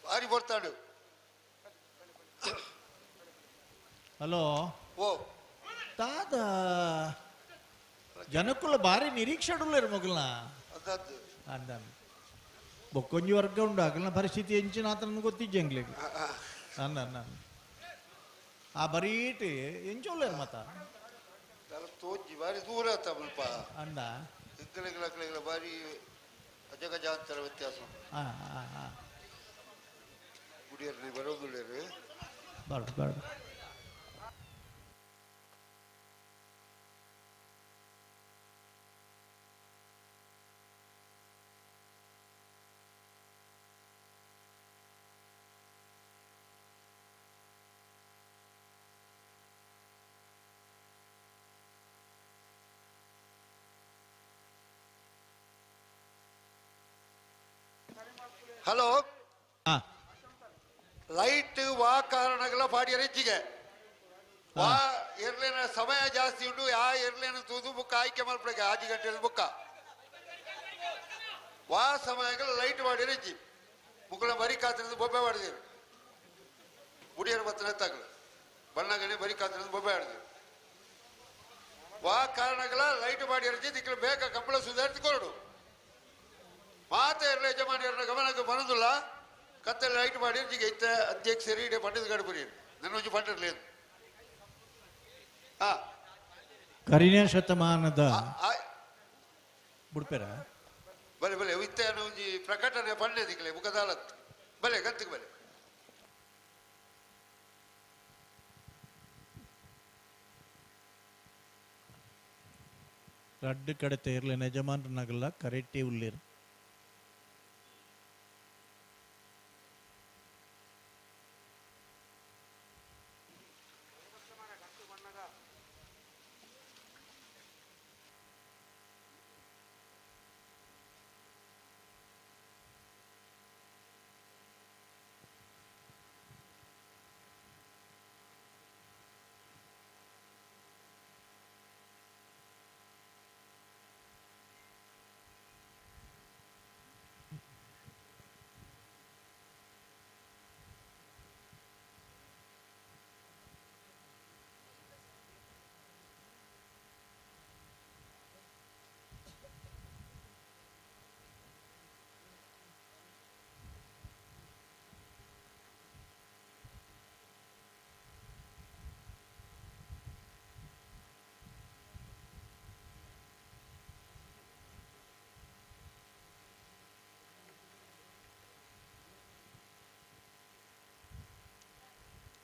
ಭಾರಿ ಬರ್ತಾಡು ಹಲೋ ಓ ತಾದ ಜನಕ್ಕುಲ್ಲ ಭಾರಿ ನಿರೀಕ್ಷೆಡುಲ್ಲೇರು ಮೊಗಲ್ನ ಅದಾದ್ದು ಅಂದ ಬೊಕ್ಕೊಂಜಿ ವರ್ಗ ಉಂಡು ಅಗಲ್ನ ಪರಿಸ್ಥಿತಿ ಎಂಚಿನ ಆತನ ಗೊತ್ತಿಜ್ಜಂಗ್ಲಿಗೆ ಅನ್ನ ಆ ಬರೀಟ್ ಎಂಚೋಲ್ಲೇರು ಮತ್ತ ತೋಜಿ ಭಾರಿ ದೂರ ಆತ ಸ್ವಲ್ಪ ಅಂದ ಇಕ್ಕಳಿಗಳ ಭಾರಿ ಅಜಗಜಾಂತರ ವ್ಯತ್ಯಾಸ ಗುಡಿಯರ್ನಿ ಬರೋದಿಲ್ಲೇರು ಬೇಡ ಹಲೋ ಲೈಟ್ ವಾ ಕಾರಣಗಳ ಪಾಡಿಯ ಹೆಚ್ಚಿಗೆ ವಾ ಇರ್ಲೇನ ಸಮಯ ಜಾಸ್ತಿ ಉಂಟು ಯಾ ಇರ್ಲೇನ ತೂದು ಬುಕ್ಕ ಆಯ್ಕೆ ಮಾಡ್ಬೇಕು 5 ಗಂಟೆ ಬುಕ್ಕ ವಾ ಸಮಯಗಳ ಲೈಟ್ ಮಾಡಿ ಹೆಚ್ಚಿ ಮುಕ್ಕಳ ಬರಿ ಕಾತ್ರದ ಬೊಬ್ಬೆ ಮಾಡಿದ್ರು ಗುಡಿಯರ ಬತ್ತನ ತಗಲು ಬಣ್ಣಗಣೆ ಬರಿ ಕಾತ್ರದ ಬೊಬ್ಬೆ ಆಡಿದ್ರು ವಾ ಕಾರಣಗಳ ಲೈಟ್ ಮಾಡಿ ಹೆಚ್ಚಿ ದಿಕ್ಕಲು ಬೇಗ ಕಂಬಳ ಸುಧಾರಿಸಿಕೊಡು ಮಾತೆಲ್ಲ ಯಜಮಾನಿಯರ ಗಮನಕ್ಕೆ ಬರೋದಿಲ್ಲ ಕತ್ತಲ್ಲಿ ಲೈಟ್ ಮಾಡಿ ಈಗ ಅಧ್ಯಕ್ಷರು ಇಡೀ ಪಂಡಿತ ಗಡಪುರಿ ನನ್ನ ಒಂಜಿ ಪಂಡಿರ್ಲೇನು ಹಾ ಕರಿನೇ ಶತಮಾನದ ಬುಡ್ಪೇರ ಬಲೆ ಬಲೆ ವಿತ್ತೇನು ಒಂಜಿ ಪ್ರಕಟಣೆ ಪಂಡಿತಿಕ್ಲೆ ಮುಖದಾಲತ್ ಬಲೆ ಗತ್ತಿಗೆ ಬಲೆ ರಡ್ಡು ಕಡೆತೆ ಇರ್ಲಿ ಯಜಮಾನ್ರನ್ನಾಗಲ್ಲ ಕರೆಕ್ಟೇ ಉಳ್ಳೇರು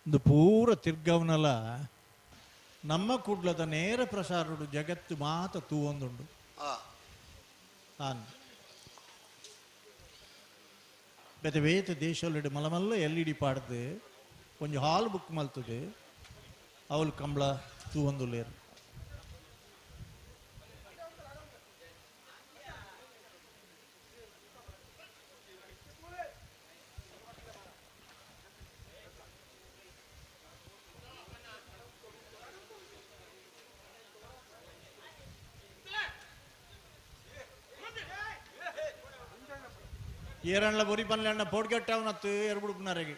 ಇದು ಪೂರ ತಿರ್ಗವನಲ್ಲ ನಮ್ಮ ಕುಡ್ಲದ ನೇರ ಪ್ರಸಾರಡು ಜಗತ್ತು ಮಾತ ತೂವೊಂದುಂಡು ಆನ್ ಬೇತೆ ಬೇತೆ ದೇಶಲ್ಲಿ ಮಲಮಲ್ಲ LED ಪಾಡ್ದು ಒಂಜಿ ಹಾಲ್ ಬುಕ್ ಮಲ್ತದೆ ಅವಳು ಕಂಬಳ ತೂವೊಂದುಲ್ಲೇರು ಏರಣ್ಣ ಬುರಿ ಪನ್ಲೆ ಅಣ್ಣ ಪೋಡ್ಗೆಟ್ಟವನತ್ತು ಎರ್ಬಿಡ್ಪುನಾರೆಗೆ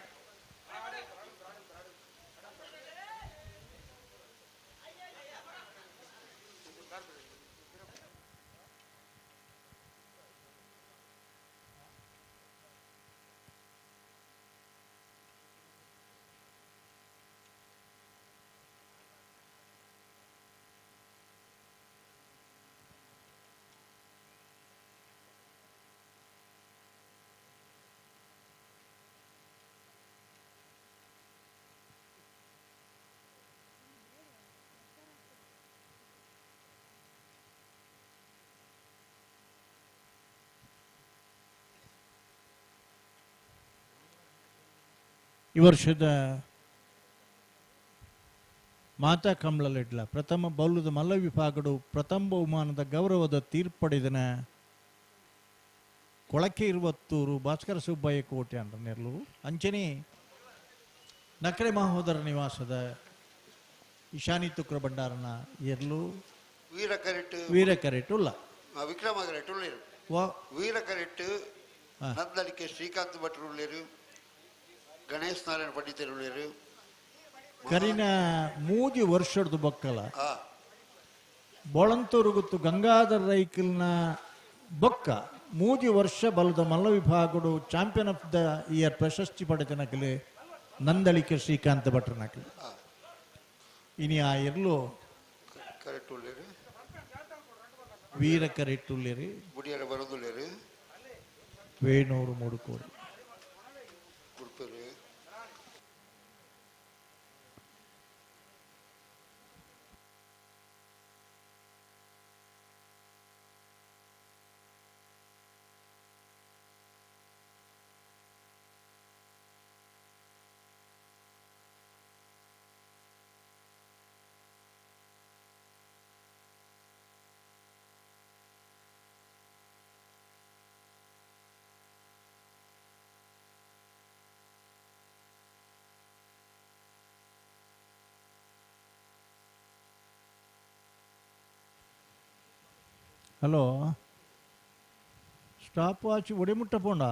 ಈ ವರ್ಷದ ಮಾತಾ ಕಂಬಳಲಿಡ್ಲ ಪ್ರಥಮ ಬೌಲದ ಮಲ್ಲ ವಿಭಾಗಡು ಪ್ರಥಮ ಬಹುಮಾನದ ಗೌರವದ ತೀರ್ಪಡಿದನ ಕೊಳಕೆ 20 ಭಾಸ್ಕರ ಸುಬ್ಬಯ್ಯ ಕೋಟೆ ಅಂಡ ನೆರಳು ಅಂಚನೆ ನಕರೆ ಮಹೋದರ ನಿವಾಸದ ಇಶಾನಿ ತುಕ್ರ ಭಂಡಾರನ ಎರ್ಲು ವೀರಕರೆಟ್ಟು ಉಲ್ಲ ವಿಕ್ರಮ ಕರೆಟ್ಟು ಉಳ್ಳೇರು ವೀರಕರೆಟ್ಟು ನಂದಲಿಕೆ ಶ್ರೀಕಾಂತ್ ಭಟ್ರು ಉಳ್ಳೇರು ಗಣೇಶ್ ನಾರಾಯಣ ಪಂಡಿತರು ಉಳ್ಳೇರು ಕರಿನ ಮೂಜಿ ವರ್ಷದ ಬೊಕ್ಕಲ ಬೊಳಂತೂರು ಗೊತ್ತು ಗಂಗಾಧರ ರೈಕಲ್ನ ಬೊಕ್ಕ ಮೂಜಿ ವರ್ಷ ಬಲದ ಮಲ್ಲ ವಿಭಾಗಡು ಚಾಂಪಿಯನ್ ಆಫ್ ದ ಇಯರ್ ಪ್ರಶಸ್ತಿ ಪಡೆದ ನಕಲೆ ನಂದಳಿಕೆ ಶ್ರೀಕಾಂತ್ ಭಟ್ರ ನಕಲೆ ಇನಿ ಆ ಇರ್ಲು ವೀರ ಕರೆಟ್ಟುಳ್ಳೇರಿ ವೇಣೂರು ಮೂಡುಕೋರು ಹಲೋ ಸ್ಟಾಪ್ ವಾಚ್ ಒಡೆಮುಟ್ಟ ಪೋಂಡ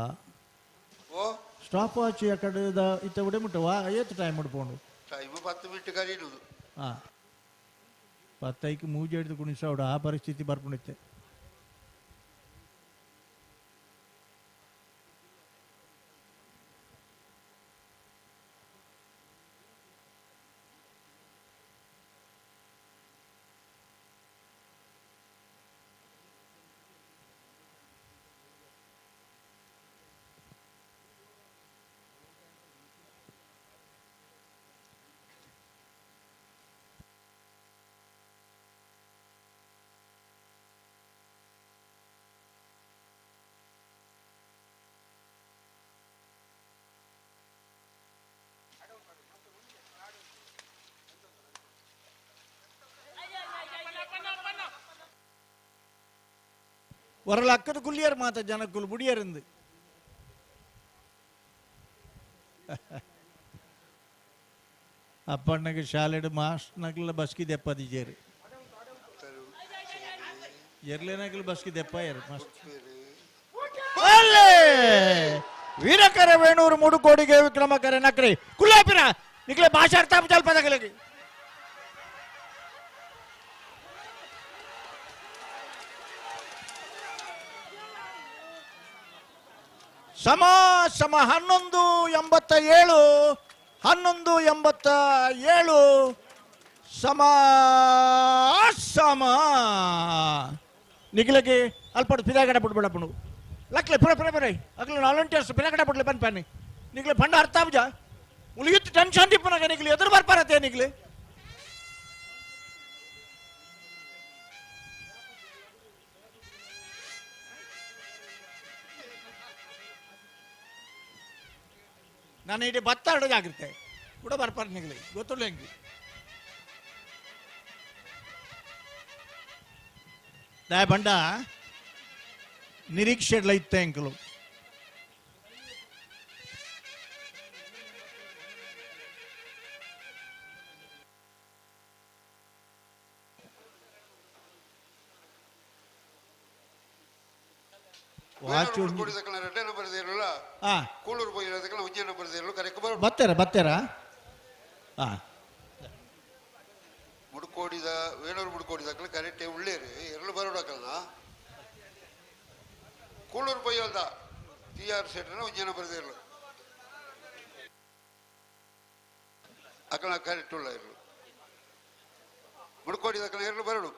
ಸ್ಟಾಪ್ ವಾಚ್ ಅಕಡೆ ಇತ್ತ ಒಡೆಮುಟ್ಟವಾ ಏತ್ ಟೈಮ್ ಮುಡ್ಪೋಂಡು ಟೈಮ್ 10 ಮಿನಿಟ್ ಕರೀನುದು ಹಾಂ 10ಕ್ಕೆ ಮೂಜಿ ಹಿಡಿದು ಕುಣಿಸೋಡು ಆ ಪರಿಸ್ಥಿತಿ ಬರ್ಕೊಂಡಿತ್ತೆ ಒರಲ ಅಕ್ಕದ ಕುಲ್ಲಿಯರ್ ಮಾತ ಜನಕ್ಕುಲು ಬುಡಿಯರಿಂದ ಅಪ್ಪಣ್ಣಗೆ ಶಾಲೆಡ್ ಮಾಸ್ಟ್ನಗಲ ಬಸ್ಕಿ ದೆಪ್ಪದಿಜೇರಿ ಎರ್ಲೇನಗಲ ಬಸ್ಕಿ ದೆಪ್ಪ ಏರು ಮಸ್ತ್ ವೀರಕರೆ ವೇಣೂರು ಮುಡುಕೋಡಿಗೆ ವಿಕ್ರಮಕರೆ ನಕ್ರೆ ಕುಲ್ಲಾಪಿರ ನಿಕ್ಲೆ ಭಾಷಾ ಅರ್ಥ ಜಲ್ಪದಗಳಿಗೆ ಸಮ 11:87 11:87 ಸಮ ನಿಖಿಲಗೆ ಅಲ್ಪ ಪಿದಾಗಡ ಬಿಡ್ಬೇಡಪ್ಪನು ಲಕ್ಲೆ ಪುರ ಪುರ ಪುರ ಅಗ್ಲ ವಾಲಂಟಿಯರ್ಸ್ ಪಿದಾಗಡ ಬಿಡ್ಲೆ ಬನ್ ಪಾನಿ ನಿಖಿಲೆ ಪಂಡ ಅರ್ಥ ಆಬ್ಜ ಉಳಿಯುತ್ತ ಟೆನ್ಷನ್ ದಿಪ್ಪನಾಗ ನಿಖಿಲೆ ಎದುರು ಬರ್ಪಾರತ್ತೆ ನಿಖಿಲೆ ನಾನು ಇಡೀ ಭತ್ತ ಹಿಡಿದಾಗಿರ್ತೆ ಕೂಡ ಬರ್ಪಾರ ನಿಗಲಿ ಗೊತ್ತಿಲ್ಲ ಹೆಂಗೆ ದಾಯ ಬಂಡ ನಿರೀಕ್ಷೆಡ್ಲ ಇತ್ತೆ ಅಂಕಲು ಬತ್ತಾರ ಮುಡ್ಕೋಡಿದ ವೇಣೂರು ಮುಡ್ಕೋಡಿದಾಕಲು ಕರೆಕ್ಟ್ ಉಳ್ಳೇರು ಎರಡು ಬರೋಡಕಲ್ನ ಕೂಳೂರು ಪೊಯ್ಯಲ್ದ TR ಸೆಟ್ನ ಉಜ್ಜನ ಬರದಿರಲು ಅಕಲ ಕರೆಕ್ಟ್ ಉಳ್ಳ ಇರಲು ಮುಡ್ಕೋಡಿದಾಕಲ ಎರಡು ಬರೋಡು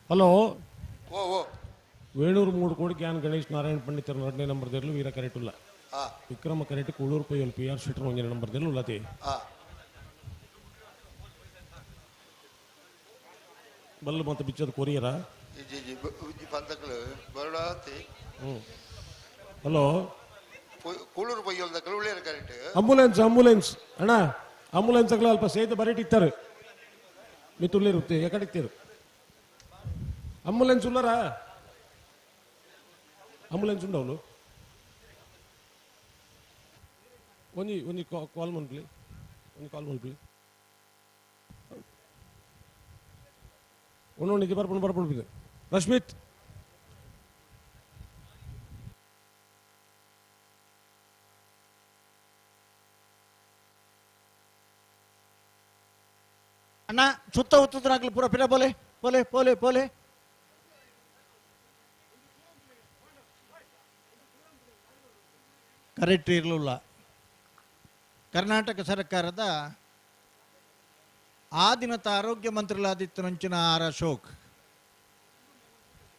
hello oh oh Venur Moodkodi ಕ್ಯಾನ್ ಗಣೇಶ್ ನಾರಾಯಣ ಪಂಡಿತರ 2ನೇ ನಂಬರ್ದಲ್ಲೂ ವೀರ ಕರೆಟುಲ್ಲ ವಿಕ್ರಮ ಕರೆಟ್ ಕೂಳೂರು ಪೊಯ್ಯಲ್ PR ಶೀಟರ್ 1ನೇ ನಂಬರ್ದಲ್ಲೂ ಉಲ್ಲತೆ ಬಲ್ಲು ಮತ್ತೆ ಬಿಚ್ಚದ ಕೊರಿಯರ ಹಲೋ ಕೂಳೂರು ಪೊಯ್ಯಲ್ದ ಕಳುಳ್ಳಿಯರ ಕರೆಕ್ಟ್ ಅಂಬುಲೆನ್ಸ್ ಅಣ್ಣ ಅಂಬುಲೆನ್ಸ್ ಅಗಲ ಅಲ್ಪ ಸೇದ ಬರೀಟಿತ್ತಾರೆ ಮಿತುಲ್ಲಿರುತ್ತೆ ಎಕಡಿತ್ತೀರು అంబులెన్స్ ఉన్నారా అంబులెన్స్ ఉండవులు ಒಂಜಿ ಕಾಲ್ ಮನ್ಪ್ಲಿ ಒಂದೊಂದು ಬರ್ಪಣ್ ರಶ್ಮಿತ್ ಅಣ್ಣ ಸುತ್ತ ಉತ್ತನಾಗ್ಲಿ ಪೂರ ಪಿರ ಬೋಲೆ ಬೋಲೆ ಬೋಲೆ ಬೋಲೆ ಕರೆಕ್ಟ್ ಇರಲಿಲ್ಲ ಕರ್ನಾಟಕ ಸರ್ಕಾರದ ಆದಿನತ ಆರೋಗ್ಯ ಮಂತ್ರಿಲಾದಿತ್ತು ನಂಚಿನ ಆರ್ ಅಶೋಕ್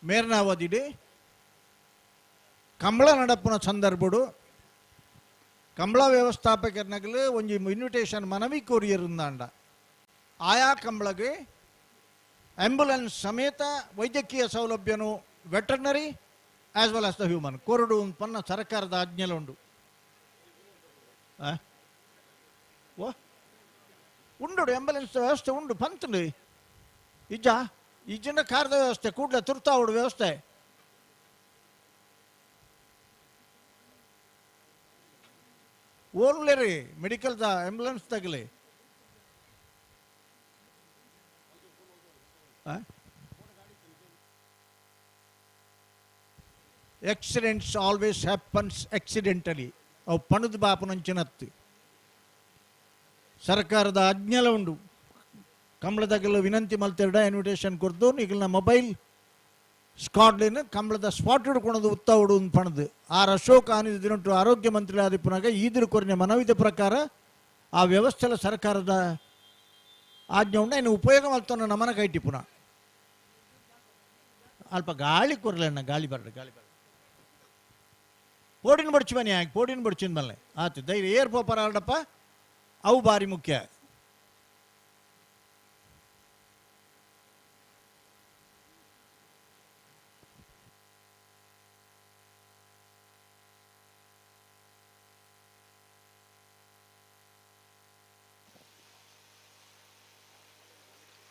ಮೇರ್ನಾವದಿಡಿ ಕಂಬಳ ನಡಪುನ ಸಂದರ್ಭಡು ಕಂಬಳ ವ್ಯವಸ್ಥಾಪಕರ್ನಗಲು ಒಂಜಿ ಇನ್ವಿಟೇಷನ್ ಮನವಿ ಕೋರಿಯರುಂದಾಂಡ ಆಯಾ ಕಂಬಳಗೆ ಆಂಬ್ಯುಲೆನ್ಸ್ ಸಮೇತ ವೈದ್ಯಕೀಯ ಸೌಲಭ್ಯನು veterinary as well as the human ಕೊರಡು ಪನ್ನ ಸರ್ಕಾರದ ಆಜ್ಞೆಲು ಉಂಡು ಓ ಉಂಡು ಆಂಬ್ಯುಲೆನ್ಸ್ ವ್ಯವಸ್ಥೆ ಉಂಡು ಪಂತುಂಡು ಇಜ್ಜನ ಕಾರದ ವ್ಯವಸ್ಥೆ ಕೂಡಲೇ ತುರ್ತಾವುಡು ವ್ಯವಸ್ಥೆ ಓನ್ಲೆ ರೀ ಮೆಡಿಕಲ್ದ ಆಂಬ್ಯುಲೆನ್ಸ್ ತಗಲಿ ಆಕ್ಸಿಡೆಂಟ್ಸ್ ಆಲ್ವೇಸ್ ಹ್ಯಾಪನ್ಸ್ ಆಕ್ಸಿಡೆಂಟಲಿ ಅವು ಪಣದ ಬಾಪು ನಂಚಿನತ್ತು ಸರ್ಕಾರದ ಆಜ್ಞೆಲ ಉಂಡು ಕಂಬಳದಾಗೆಲ್ಲ ವಿನಂತಿ ಮಲ್ತಿರಡ ಇನ್ವಿಟೇಷನ್ ಕೊಡ್ದು ಈಗಲ ಮೊಬೈಲ್ ಸ್ಕಾಟ್ಲಿನ ಕಂಬಳದ ಸ್ಪಾಟ್ ಹಿಡ್ಕೊಳೋದು ಉತ್ತವುಡು ಪಣದು ಆರ್ ಅಶೋಕ್ ಆನಿದ ದಿನಟ್ಟು ಆರೋಗ್ಯ ಮಂತ್ರಿ ಆದಿಪ್ಪನಾಗ ಈದಿರು ಕೊರಿನ ಮನವಿದ ಪ್ರಕಾರ ಆ ವ್ಯವಸ್ಥೆಲ ಸರ್ಕಾರದ ಆಜ್ಞೆ ಉಂಡ ಇನ್ನು ಉಪಯೋಗ ಮಲ್ತನ ನಮನ ಕೈಟಿಪುನ ಅಲ್ಪ ಗಾಳಿ ಕೊರಲಣ್ಣ ಗಾಳಿ ಬರ್ರಿ ಪೋಡಿನ ಬಡ್ಚಿ ಬನ್ನಿ ಹಾಕಿ ಪೋಡಿನ ಬಡ್ಚಿನ ಬಲ್ಲೆ ಆಯ್ತು ಧೈರ್ಯ ಏರ್ ಪೋಪರ್ ಆಡಪ್ಪ ಅವು ಭಾರಿ ಮುಖ್ಯ.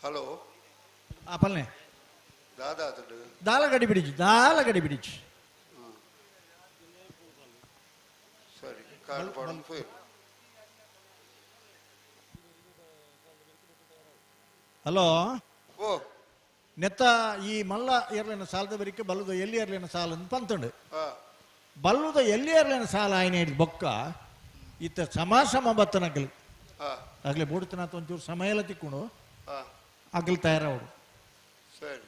ಹಲೋ ಪಲ್ಲೆ ದಾದಾ ದಾಲ ಗಡಿ ಬಿಡಿಜಿ ಸರಿ ಕಾಲ್ ಪಾಡನ್ ಫೋಯ್. ಹಲೋ ಓ ನೆತ್ತ ಈ ಮಲ್ಲ ಏರ್ಲಿನ ಸಾಲದ ಬರಿಕೆ ಬಲ್ಲುದ ಎಲ್ಲಿ ಏರ್ಲಿನ ಸಾಲ ಅಂತ ಪಂತುಂಡು ಹಾ ಬಲ್ಲುದ ಎಲ್ಲಿ ಏರ್ಲಿನ ಸಾಲ ಆಯ್ನ ಹಿಡಿದು ಬೊಕ್ಕ ಇತ್ತ ಸಮ ಬತ್ತನಗಲು ಹಾ ಆಗ್ಲೇ ಬೋಡ್ತನಾಥ ಒಂಚೂರು ಸಮಯ ಎಲ್ಲ ತಿಕ್ಕೊಂಡು ಹಾ ಅಗಲ್ ತಯಾರವಡು ಸರಿ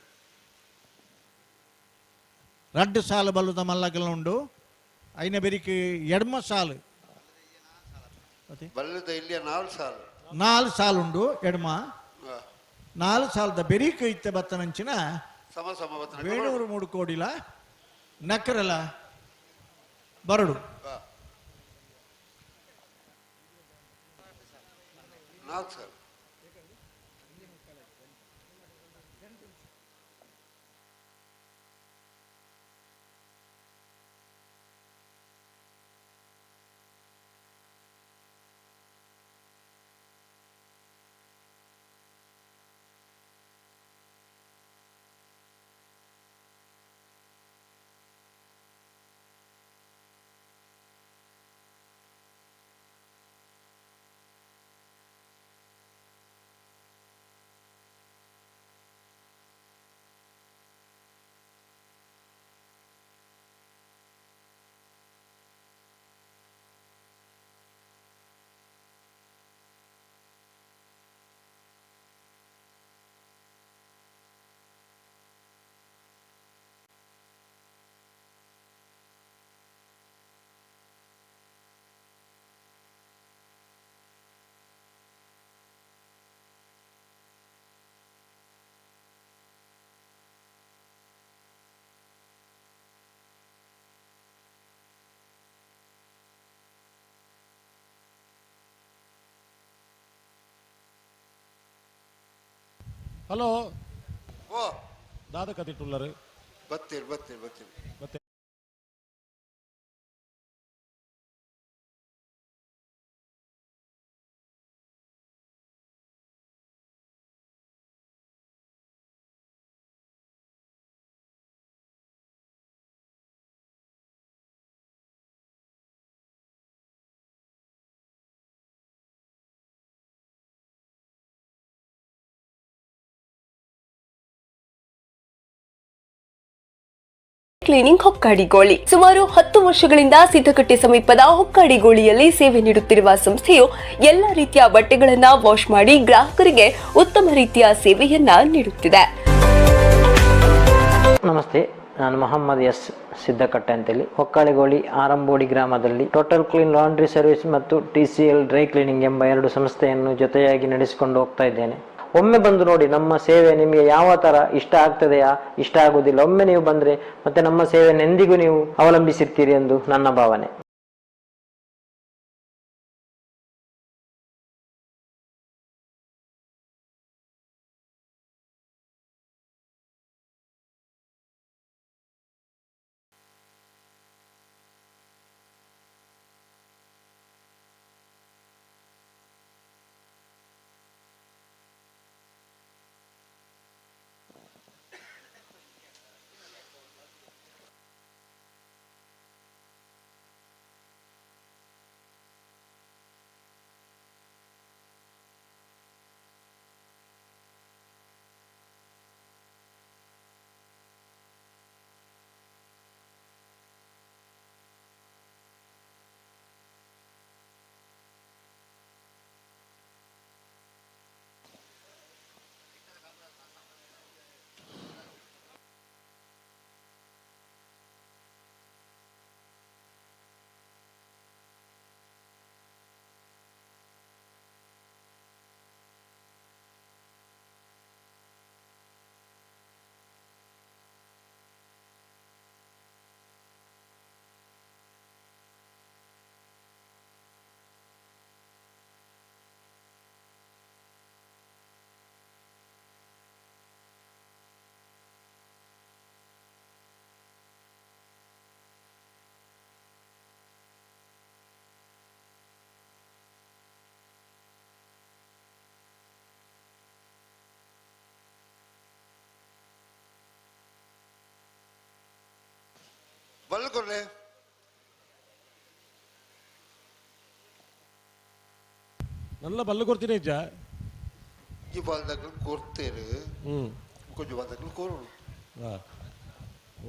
ರಡ್ಡು ಸಾಲು ಬಲ್ಲುದ ಮಲ್ಲಗಲ್ ಉಂಡು ಐನ ಬೆರಿಕೆ ಎಡ್ಮ ಸಾಲು ಬಲ್ಲದ ಇಲ್ಲಿಯ 4 ಸಾಲು ಉಂಡು ಎಡ್ಮ ಹಾ 4 ಸಾಲದ ಬೆರಿಕೆ ಇತ್ತೆ ಬತ್ತನಂಚಿನ ಸಮ ಬತ್ತನ ವೇಣೂರು 3 ಕೋಡಿಲ ನಕ್ಕರಲ್ಲ ಬರಡು ಹಾ 4 ಸಾಲ. ಹಲೋ ಓ ದಾದ ಕತಿಟ್ಟುಳ್ಳರು ಬತ್ತೀರಿ ಕ್ಲೀನಿಂಗ್ ಹೊಕ್ಕಾಡಿಗೋಳಿ ಸುಮಾರು 10 ವರ್ಷಗಳಿಂದ ಸಿದ್ದಕಟ್ಟೆ ಸಮೀಪದ ಹೊಕ್ಕಾಡಿಗೋಳಿಯಲ್ಲಿ ಸೇವೆ ನೀಡುತ್ತಿರುವ ಸಂಸ್ಥೆಯು ಎಲ್ಲ ರೀತಿಯ ಬಟ್ಟೆಗಳನ್ನು ವಾಶ್ ಮಾಡಿ ಗ್ರಾಹಕರಿಗೆ ಉತ್ತಮ ರೀತಿಯ ಸೇವೆಯನ್ನ ನೀಡುತ್ತಿದೆ. ನಮಸ್ತೆ, ನಾನು ಮೊಹಮ್ಮದ್ ಎಸ್ ಸಿದ್ದಕಟ್ಟೆ ಅಂತೇಳಿ ಹೊಕ್ಕಾಳಿಗೋಳಿ ಆರಂಬೋಡಿ ಗ್ರಾಮದಲ್ಲಿ ಟೋಟಲ್ ಕ್ಲೀನ್ ಲಾಂಡ್ರಿ ಸರ್ವಿಸ್ ಮತ್ತು TCL ಡ್ರೈ ಕ್ಲೀನಿಂಗ್ ಎಂಬ 2 ಸಂಸ್ಥೆಯನ್ನು ಜೊತೆಯಾಗಿ ನಡೆಸಿಕೊಂಡು ಹೋಗ್ತಾ ಇದ್ದೇನೆ. ಒಮ್ಮೆ ಬಂದು ನೋಡಿ, ನಮ್ಮ ಸೇವೆ ನಿಮಗೆ ಯಾವ ತರ ಇಷ್ಟ ಆಗ್ತದೆಯಾ ಇಷ್ಟ ಆಗುದಿಲ್ಲ, ಒಮ್ಮೆ ನೀವು ಬಂದ್ರೆ ಮತ್ತೆ ನಮ್ಮ ಸೇವೆಯನ್ನು ಎಂದಿಗೂ ನೀವು ಅವಲಂಬಿಸಿರ್ತೀರಿ ಎಂದು ನನ್ನ ಭಾವನೆ. ಬಲ್ಕೊರ್ಲೆ ನಲ್ಲ ಬಲ್ಲು ಕೊಡ್ತೀನಿ ಅಜ್ಜ. ಈ ಬಾಲ್ದಾಗ್ಲು ಕೊಡ್ತೇರು ಕೊಂಚ ಬಾಲ್ದಾಗ್ಲು ಕೋರೋಣ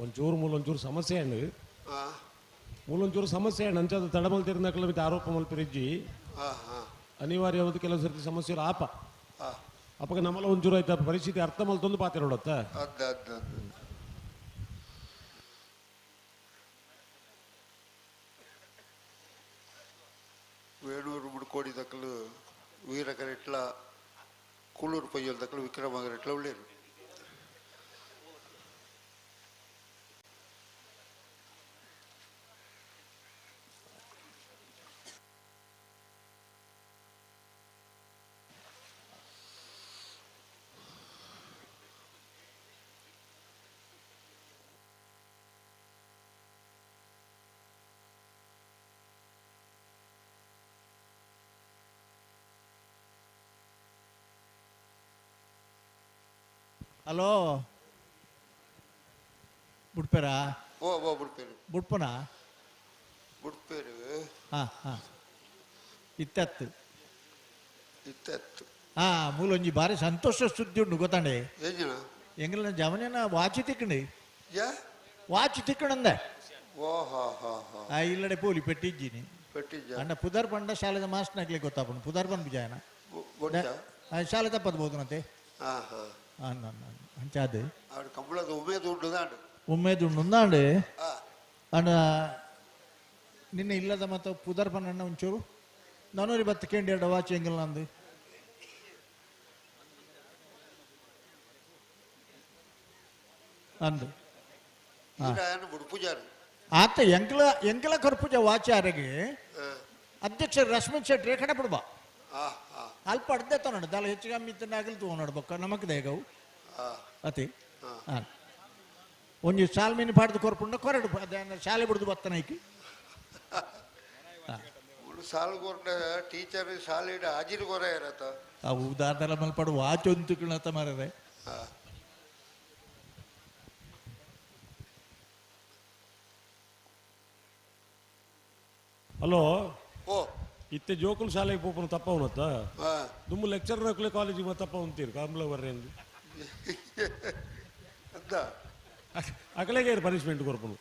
ಒಂಚೂರು ಮೂಲೊಂಚೂರು ಸಮಸ್ಯೆ ಹಣ್ಣು ಮೂಲೊಂಚೂರು ಸಮಸ್ಯೆ ಹಣ್ಣು ಅಂಚದು ತಡಮಲ್ತಿರ್ನಕ್ಲ ಮಿತ್ತ ಆರೋಪ ಮಲ್ಪಿರಿಜ್ಜಿ ಅನಿವಾರ್ಯವಾದ ಕೆಲವು ಸರ್ತಿ ಸಮಸ್ಯೆ ಆಪ ಅಪ್ಪಗ ನಮ್ಮಲ್ಲ ಒಂಚೂರು ಆಯ್ತಾ ಪರಿಸ್ಥಿತಿ ಅರ್ಥ ಮಲ್ತೊಂದು ಪಾತ್ರ ನೋಡತ್ತ వేణూరు ముడికోడి దక్కలు వీరకరెట్ల కూలూరు పొయ్యల దక్కలు విక్రమగరెట్ల ఉండేరు ಹಲೋ ಬುಡ್ಪೇರಾ ಓ ಓ ಬುಡ್ಪೇರು ಬುಡ್ಪನಾ ಬುಡ್ಪೇರು ಹಾಂ ಇತ್ತತ್ತು ಇತ್ತತ್ತು ಮೂಲೊಂಜಿ ಬಾರಿ ಸಂತೋಷ ಸುದ್ದಿ ಉಂಡು ಗೊತ್ತಾಂಡೆ ಏನ ಎಂಗ್ಲ ಜವನೇನ ವಾಚಿ ತಿಕ್ಕಂಡಿ ಯಾ ವಾಚಿ ತಿಕ್ಕಣಂದೆ ಓ ಹಾ ಹಾ ಹಾ ಇಲ್ಲಡೆ ಪೋಲಿ ಪೆಟ್ಟಿಜ್ಜಿನಿ ಪೆಟ್ಟಿಜ್ಜ ಅಣ್ಣ ಪುದರ್ ಪಂಡ ಶಾಲೆದ ಮಾಸ್ಟರ್ನಾಗ್ಲಿ ಗೊತ್ತಾಪಣ ಪುದರ್ ಪಂಡ್ ಬಿಜಾಯನ ಶಾಲೆ ತಪ್ಪದ್ಬೋದುನಂತೆ ಅಂಚಾದು ఆవిడ కంబుళది ఉమ్మేది ఉండుదాండు ఉమ్మేది ఉండుందాండు అండ్ నిన్న ఇల్లದ ಮತ್ತೆ ಪುದರ್ ಪನ್ನ ಒಂಚೂರು ನಾನೂರಿ ಬತ್ತಕೇಂಡಿ ಎರಡು ವಾಚ್ ಎಂಗಿಲ್ಲ ನಂದು ಅಂದು ಬುಡ್ಪೂಜಾರು ಆತ ಎಂಕಲ ಕರ್ಪೂಜ ವಾಚ್ ಯಾರಿಗೆ ಅಧ್ಯಕ್ಷ ರಶ್ಮಿತ್ ಶೆಟ್ಟಿ ರೇಖಡ ಬಿಡ್ಬಾ ಅಲ್ಪ ಅಡ್ದೆ ತಗೊಂಡು ದಾಲ ಹೆಚ್ಚಿಗೆ ಮಿತ್ತನಾಗಲಿ ತಗೊಂಡು ಬೊಕ್ಕ ನಮಕ್ ದೇಗವು ಅತಿ ಒಂಜಿ ಸಾಲ್ ಮೀನು ಪಾಡ್ದು ಕೊರ್ಪುಂಡ ಕೊರಡು ಶಾಲೆ ಬಿಡ್ದು ಬತ್ತನೈಕಿ ಸಾಲು ಕೊರ್ಡ ಟೀಚರ್ ಶಾಲೆಡ್ ಹಾಜಿರು ಕೊರ ಇರತ್ತ ಅವು ಉದಾಹರಣೆ ಮಲ್ಪಡು ವಾಚ್ ಒಂದು ಕಿಣತ ಮಾರದೆ ಹಲೋ ಓ ಇತ್ತೆ ಜೋಕುಲ್ ಶಾಲೆಗೆ ಪೋಪನು ತಪ್ಪ ಅವನತ್ತ ದುಮ್ಮು ಲೆಕ್ಚರ್ ನಕ್ಲೆ ಕಾಲೇಜಿಗೆ ತಪ್ಪ ಅಂತೀರಿ ಕಾಂಬ್ಲ ಬರ್ರೆ ಅಂದು ಅಕಲೆಗೆ ಪನಿಷ್ಮೆಂಟ್ ಕೊರ್ಪನು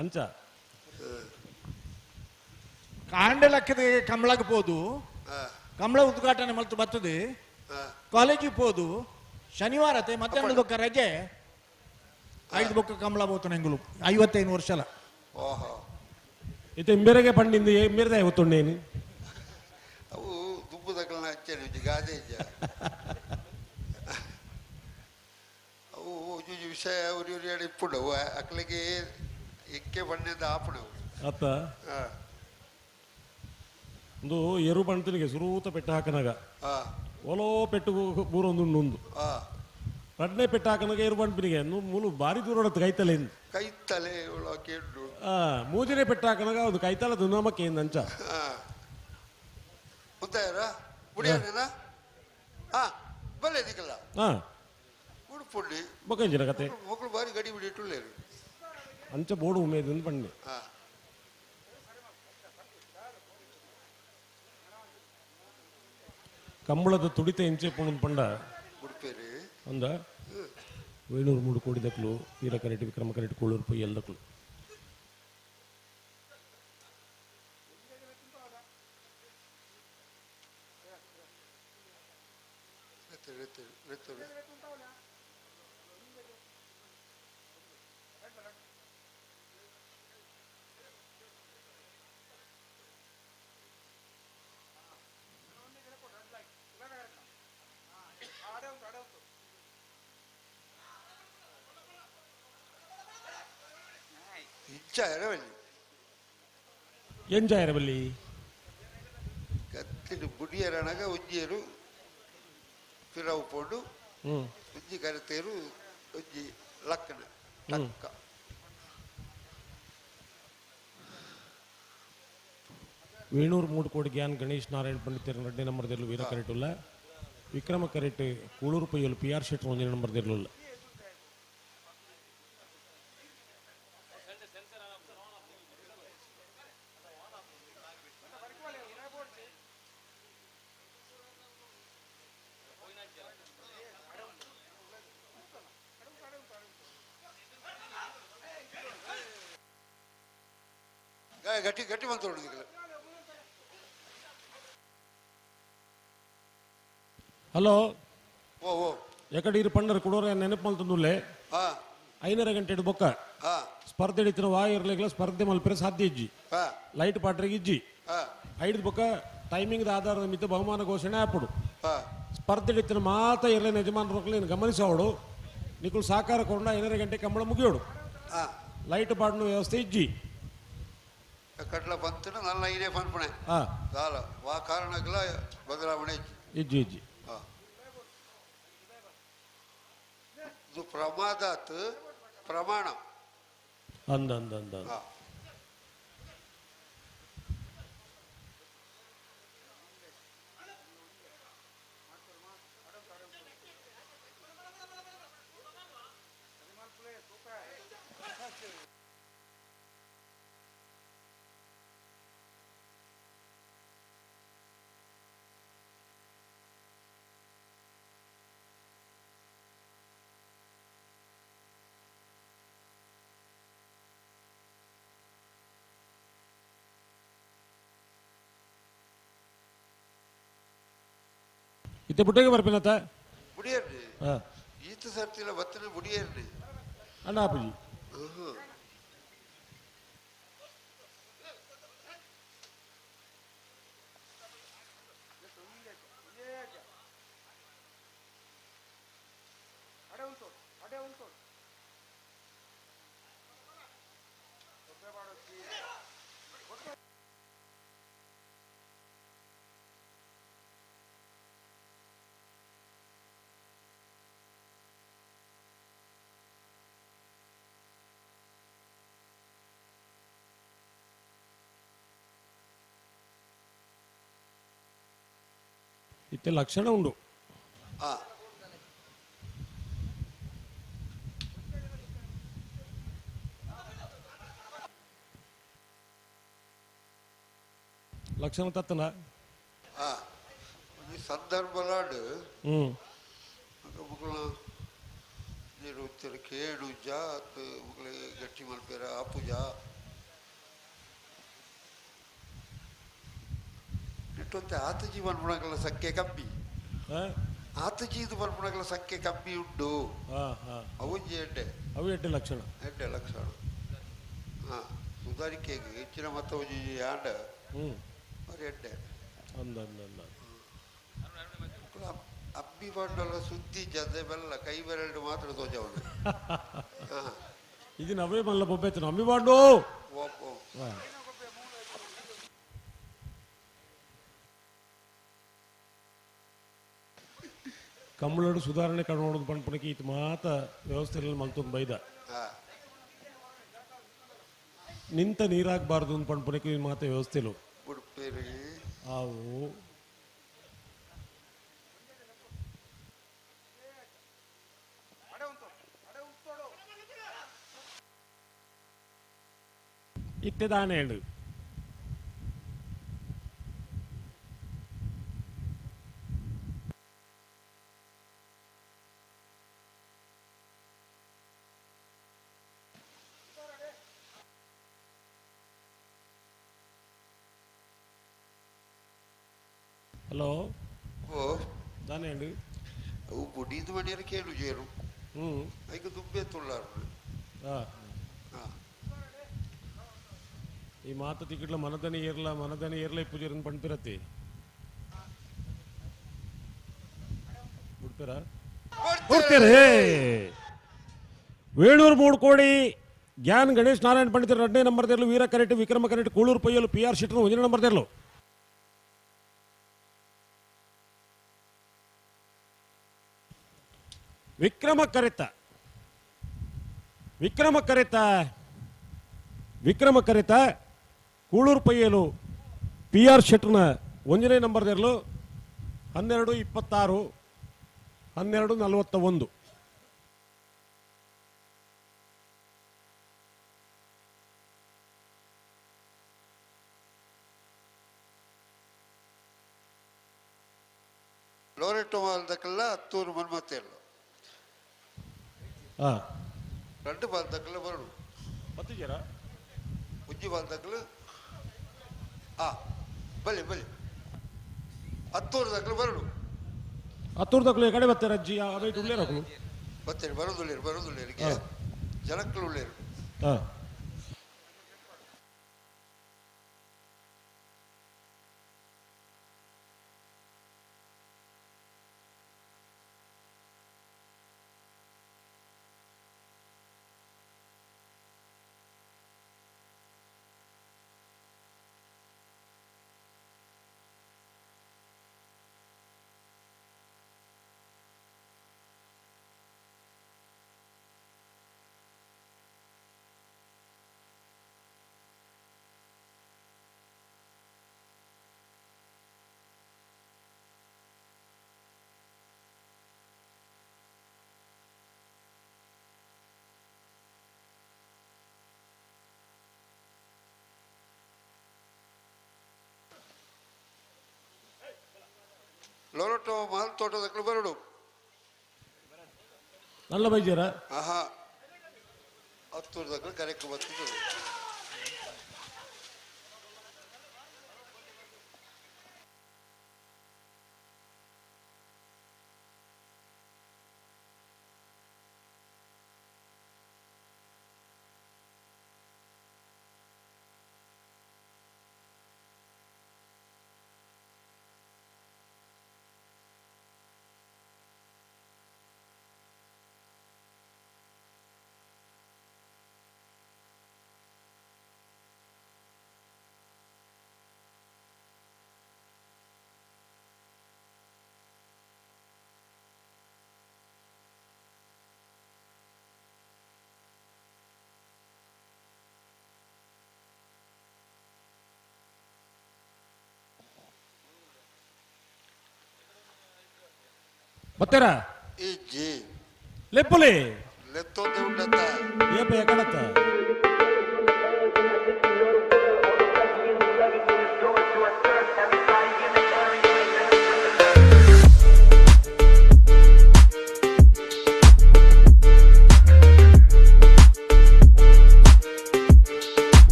ಅಂಚ ಕಾಂಡೆ ಲೆಕ್ಕದ ಕಂಬಳಕ್ಕೆ ಹೋದು ಕಂಬಳ ಉದ್ಘಾಟನೆ ಮಲ್ತು ಬರ್ತದೆ ಕಾಲೇಜಿಗೆ ಹೋದು ಶನಿವಾರ ಮಧ್ಯಾಹ್ನದ ಬೊಕ್ಕ ರಜೆ 5 ಬೊಕ್ಕ ಕಂಬಳ ಬೋತನ ಎಂಗುಲು 55 ವರ್ಷಲ ಓಹೋ ಇತ್ತೆ ಎಂಬೆರೆಗೆ ಪಂಡಿಂದ ಎಂಬೆರೆದ ಗೊತ್ತುಂಡೇನು ಅವು ದುಬ್ಬು ತಕ್ಕಲನ ಹಚ್ಚೇನು ಗಾದೆ ಅವು ವಿಷಯ ಉರಿ ಇಪ್ಪುಡು ಅಕ್ಲಿಗೆ ಇಕ್ಕೆ ಬಣ್ಣದ ಆಪಣವು ಅತ್ತ ಒಂದು ಎರು ಬಣ್ತನಿಗೆ ಸುರೂತ ಪೆಟ್ಟು ಹಾಕನಾಗ ಒಲೋ ಪೆಟ್ಟು ಬೂರೊಂದು ರಡ್ನೆ ಪೆಟ್ಟು ಹಾಕನಾಗ ಎರು ಬಣ್ಪಿನಿಗೆ ಮೂಲು ಬಾರಿ ದೂರ ಕೈತಲೆ ಕೈತಲೆ ಕೇಳು ಮೂಜಿನೇ ಪೆಟ್ಟು ಹಾಕನಾಗ ಒಂದು ಕೈತಲ ದುನಾಮಕ್ಕೆ ಅಂಚ ಮುತ್ತಾಯರ ಬುಡಿಯಾರೇನಾ ಬಲ್ಲೆ ದಿಕ್ಕಲ್ಲ ಉಡುಪುಂಡಿ ಬೊಕ್ಕಂಜಿನ ಕತೆ ಮಕ್ಕಳು ಬಾರಿ ಗಡಿ ಬಿಡಿಟ್ಟುಳ್ಳೇರು ಅಂಚ ಬೋಡು ಉಮೇದು ಬಣ್ಣೆ ಕಂಬಳದ ತುಡಿತ ಎಂಚೆ ಪುಣದ್ ಪಂಡ ಉಡುಪೇರಿ ಅಂದ 703 ಕೋಟಿ ದಕ್ಲು ವೀರ ಕರೆಟ್ ವಿಕ್ರಮ ಕರೆಟ್ ಕೂಳೂರು ಪೊಯ್ಯಲ್ ದಕ್ಲು ಎಂಜಾಯರಬಲ್ಲಿ ಕತ್ತಿನ ಬುಡಿಯರನಗ ಉಜ್ಜಿಯರು ಫಿರವು ಪೋಡು ಉಜ್ಜಿ ಕರೆತೇರು ಉಜ್ಜಿ ಲಕ್ಕನ ಲಕ್ಕ 703 ಕೋಟಿ ಜ್ಞಾನ್ ಗಣೇಶ್ ನಾರಾಯಣ್ ಪಂಡಿತರ 2ನೇ ನಂಬರ್ದಲ್ಲೂ ವೀರ ಕರೆಟುಲ್ಲ ವಿಕ್ರಮ ಕರೆಟ್ ಕೂಳೂರು ಪೊಯ್ಯಲು ಪಿ ಆರ್ ಶೆಟ್ಟಿ 1ನೇ ನಂಬರ್ದಲ್ಲೂ ಗಟ್ಟಿ ಗಟ್ಟಿ ಬಂತು ನಿಖಿಲ್. ಹಲೋ ಓ ಓ ಎಕಡೆ ಇರು ಪಂಡರ್ ಕೊಡೋರೆ ನೆನಪು ಮಲ್ತಂದುಲ್ಲೆ ಹಾ 5:30 ಗಂಟೆ ಬೊಕ್ಕ ಹಾ ಸ್ಪರ್ಧೆ ಹಿಡಿತಿನ ವಾ ಇರ್ಲಿಲ್ಲ ಸ್ಪರ್ಧೆ ಮಲ್ಪರೆ ಸಾಧ್ಯ ಇಜ್ಜಿ ಹಾ ಲೈಟ್ ಪಾಟ್ರಿಗೆ ಇಜ್ಜಿ ಹಾ 5 ಬೊಕ್ಕ ಟೈಮಿಂಗ್ ಆಧಾರದ ಮಿತ ಬಹುಮಾನ ಘೋಷಣೆ ಆಪಡು ಹಾ ಸ್ಪರ್ಧೆ ಹಿಡಿತಿನ ಮಾತ ಇರಲೇನು ಯಜಮಾನರು ನೀನು ಗಮನಿಸೋಡು ನಿಕುಲ್ ಸಾಕಾರ ಕೊಂಡ 5:30 ಗಂಟೆ ಕಂಬಳ ಮುಗಿಯೋಡು ಹಾ ಲೈಟ್ ಪಾಡ್ನ ವ್ಯವಸ್ಥೆ ಇಜ್ಜಿ ಕಟ್ಲ ಬಂತು ನನ್ನ ಇದೇ ಪನ್ಪಣೆ ಹಾ ಸಾಲ ವಾ ಕಾರಣಕ್ಕೆಲ್ಲ ಬದಲಾವಣೆ ಇಜ್ಜಿ ಇಜ್ಜಿ ಇದು ಪ್ರಮಾದಾತ್ ಪ್ರಮಾಣ ಅಂದ ಇತ್ತೆ ಬುಟ್ಟೆಗೆ ಬರ್ಪೇನತ್ತ ಬುಡಿಯರ್ರಿ ಹಾಂ ಈತ ಸರ್ತಿಲ್ಲ ಬತ್ತನ ಬುಡಿಯರ್ರಿ ಅಣ್ಣ ಅಪ್ಪಾಜಿ ಇತ್ತೆ ಲಕ್ಷಣ ಉಂಡು ಹಾ ಲಕ್ಷಣ ತತ್ತನ ಹಾ ಈ ಸಂದರ್ಭಲಾಡು ಮಕ್ಕಳ ನೀರು ಕೇಡು ಜಾತ್ ಮಕ್ಕಳಿಗೆ ಗಟ್ಟಿ ಮಲ್ಪೇರ ಅಪುಜ ಇಟ್ಟೊಂತೆ ಆತಜಿ ಮಲ್ಪಣಗಳ ಸಂಖ್ಯೆ ಕಮ್ಮಿ ಆತಜಿದು ಮಲ್ಪಣಗಳ ಸಂಖ್ಯೆ ಕಮ್ಮಿ ಉಂಟು ಅವಜ್ಜಿ ಎಡ್ಡೆ ಲಕ್ಷಣ ಲಕ್ಷಣ ಹಾ ಸುಧಾರಿಕೆಗೆ ಹೆಚ್ಚಿನ ಮತ ಆಂಡ మరి ಎಡ್ಡೆ ಅಬ್ಬಿ ಬಂಡಲ ಸುದ್ದಿ ಜದೆ ಬೆಲ್ಲ ಕೈ ಬೆರಳು ಮಾತ್ರ ತೋಜವನು ಇದು ನವೇ ಮಲ್ಲ ಬೊಬ್ಬೆತ್ತು ಅಮ್ಮಿ ಬಾಂಡು ಕಂಬಳಡು ಸುಧಾರಣೆ ಕಾಣೋದು ಪಂಪಣಕ್ಕೆ ಈತ ಮಾತ ವ್ಯವಸ್ಥೆಯಲ್ಲಿ ಮಲ್ತೊಂದು ಬೈದ ನಿಂತ ನೀರಾಗಬಾರ್ದು ಅಂತ ಪಂಪಣಕ್ಕೆ ಮಾತ ವ್ಯವಸ್ಥೆಲು ಅವು ಇಟ್ಟದಾನೆ ಹೇಳು ಹಲೋ ಓ ದಾನೆ ಹೇಳು ಅವು ಬುಡಿದು ಮನೆಯರ ಕೇಳು ಜೇರು ಐದು ದುಬ್ಬೆ ತುಳ್ಳಾರು ಈ ಮಾತು ತಿಕ್ಕಿಟ್ಲ ಮನದನಿ ಏರ್ಲ ಪೂಜೆ ಪಣ್ಪಿರತ್ತಿ ಕೊಡ್ತೀರಿ ವೇಣೂರು ಮೂಡ್ಕೋಡಿ ಜ್ಞಾನ್ ಗಣೇಶ್ ನಾರಾಯಣ ಪಂಡಿತರ 2ನೇ ನಂಬರ್ದಲ್ಲೂ ವೀರ ಕರೆಟ್ ವಿಕ್ರಮ ಕರೆಟ್ ಕೂಳೂರು ಪೊಯ್ಯಲು PR ಶೆಟ್ಟರ್ 1ನೇ ನಂಬರ್ದಲ್ಲೂ ವಿಕ್ರಮ ಕರೆತ ಕೂಳೂರು ಪೈಯಲು PR ಶೆಟ್ರ್ನ 1ನೇ ನಂಬರ್ದಲ್ಲೂ 12:26 12:41 ಲೋರೆಟೋ ಮಾಲ್ದಕ್ಕೆಲ್ಲ 10 ಮನ್ಮತ್ತೇಳು 2 ಬಾಲ್ದಕ್ಕಲ್ಲ ಬರಡು ಪತ್ತಿದ್ದೀರಾ ಉಜ್ಜಿ ಬಾಲ್ದಕ್ಕಲು ಬಲಿ ಬಲಿ ಹತ್ತೂರದಾಗ್ಲು ಬರಡು ಹತ್ತೂರದಾಗ್ಲು ಕಡೆ ಬರ್ತಾರೆ ಅಜ್ಜಿ ಅವೈಟ್ ಉಳ್ಳೇರಾಗ್ಲು ಬರ್ತೇನೆ ಬರೋದುಳ್ಳೇರು ಜನಕ್ಕಳು ಉಳ್ಳೇರು ಹಾಂ ಲೊರಟೋ ಮಾಲ್ ತೋಟದಕ್ಕಳು ಬರಡು നല്ല ಬೈದ್ಯರ ಆಹಾ ಹತ್ತೂರದಾಗ್ಲು ಕಾರ್ಯಕ್ರಮ ಬರ್ತದೆ ಬತ್ತೇರ ಇಜ್ಜಿ ಲೆಪ್ಪುಲಿ ಲೆತ್ತೋತೆ ಉಂಡತ್ತ ಏಪ ಎಕಡತ್ತ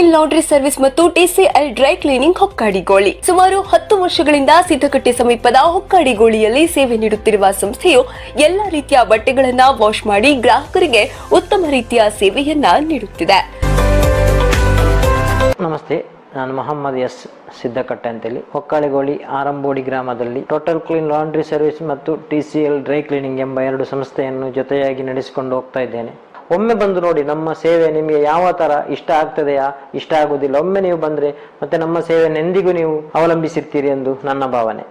ಕ್ಲೀನ್ ಲಾಂಡ್ರಿ ಸರ್ವಿಸ್ ಮತ್ತು ಟಿಸಿಎಲ್ ಡ್ರೈ ಕ್ಲೀನಿಂಗ್ ಹೊಕ್ಕಾಡಿಗೋಳಿ. ಸುಮಾರು 10 ವರ್ಷಗಳಿಂದ ಸಿದ್ದಕಟ್ಟೆ ಸಮೀಪದ ಹೊಕ್ಕಾಡಿಗೋಳಿಯಲ್ಲಿ ಸೇವೆ ನೀಡುತ್ತಿರುವ ಸಂಸ್ಥೆಯು ಎಲ್ಲ ರೀತಿಯ ಬಟ್ಟೆಗಳನ್ನ ವಾಶ್ ಮಾಡಿ ಗ್ರಾಹಕರಿಗೆ ಉತ್ತಮ ರೀತಿಯ ಸೇವೆಯನ್ನ ನೀಡುತ್ತಿದೆ. ನಮಸ್ತೆ, ನಾನು ಮೊಹಮ್ಮದ್ ಎಸ್ ಸಿದ್ದಕಟ್ಟೆ ಅಂತೇಳಿ ಹೊಕ್ಕಾಳಿಗೋಳಿ ಆರಂಬೋಡಿ ಗ್ರಾಮದಲ್ಲಿ ಟೋಟಲ್ ಕ್ಲೀನ್ ಲಾಂಡ್ರಿ ಸರ್ವಿಸ್ ಮತ್ತು TCL ಡ್ರೈ ಕ್ಲೀನಿಂಗ್ ಎಂಬ 2 ಸಂಸ್ಥೆಯನ್ನು ಜೊತೆಯಾಗಿ ನಡೆಸಿಕೊಂಡು ಹೋಗ್ತಾ ಇದ್ದೇನೆ. ಒಮ್ಮೆ ಬಂದು ನೋಡಿ, ನಮ್ಮ ಸೇವೆ ನಿಮಗೆ ಯಾವ ತರ ಇಷ್ಟ ಆಗ್ತದೆಯಾ ಇಷ್ಟ ಆಗುವುದಿಲ್ಲ. ಒಮ್ಮೆ ನೀವು ಬಂದ್ರೆ ಮತ್ತೆ ನಮ್ಮ ಸೇವೆಯನ್ನು ಎಂದಿಗೂ ನೀವು ಅವಲಂಬಿಸಿರ್ತೀರಿ ಎಂದು ನನ್ನ ಭಾವನೆ.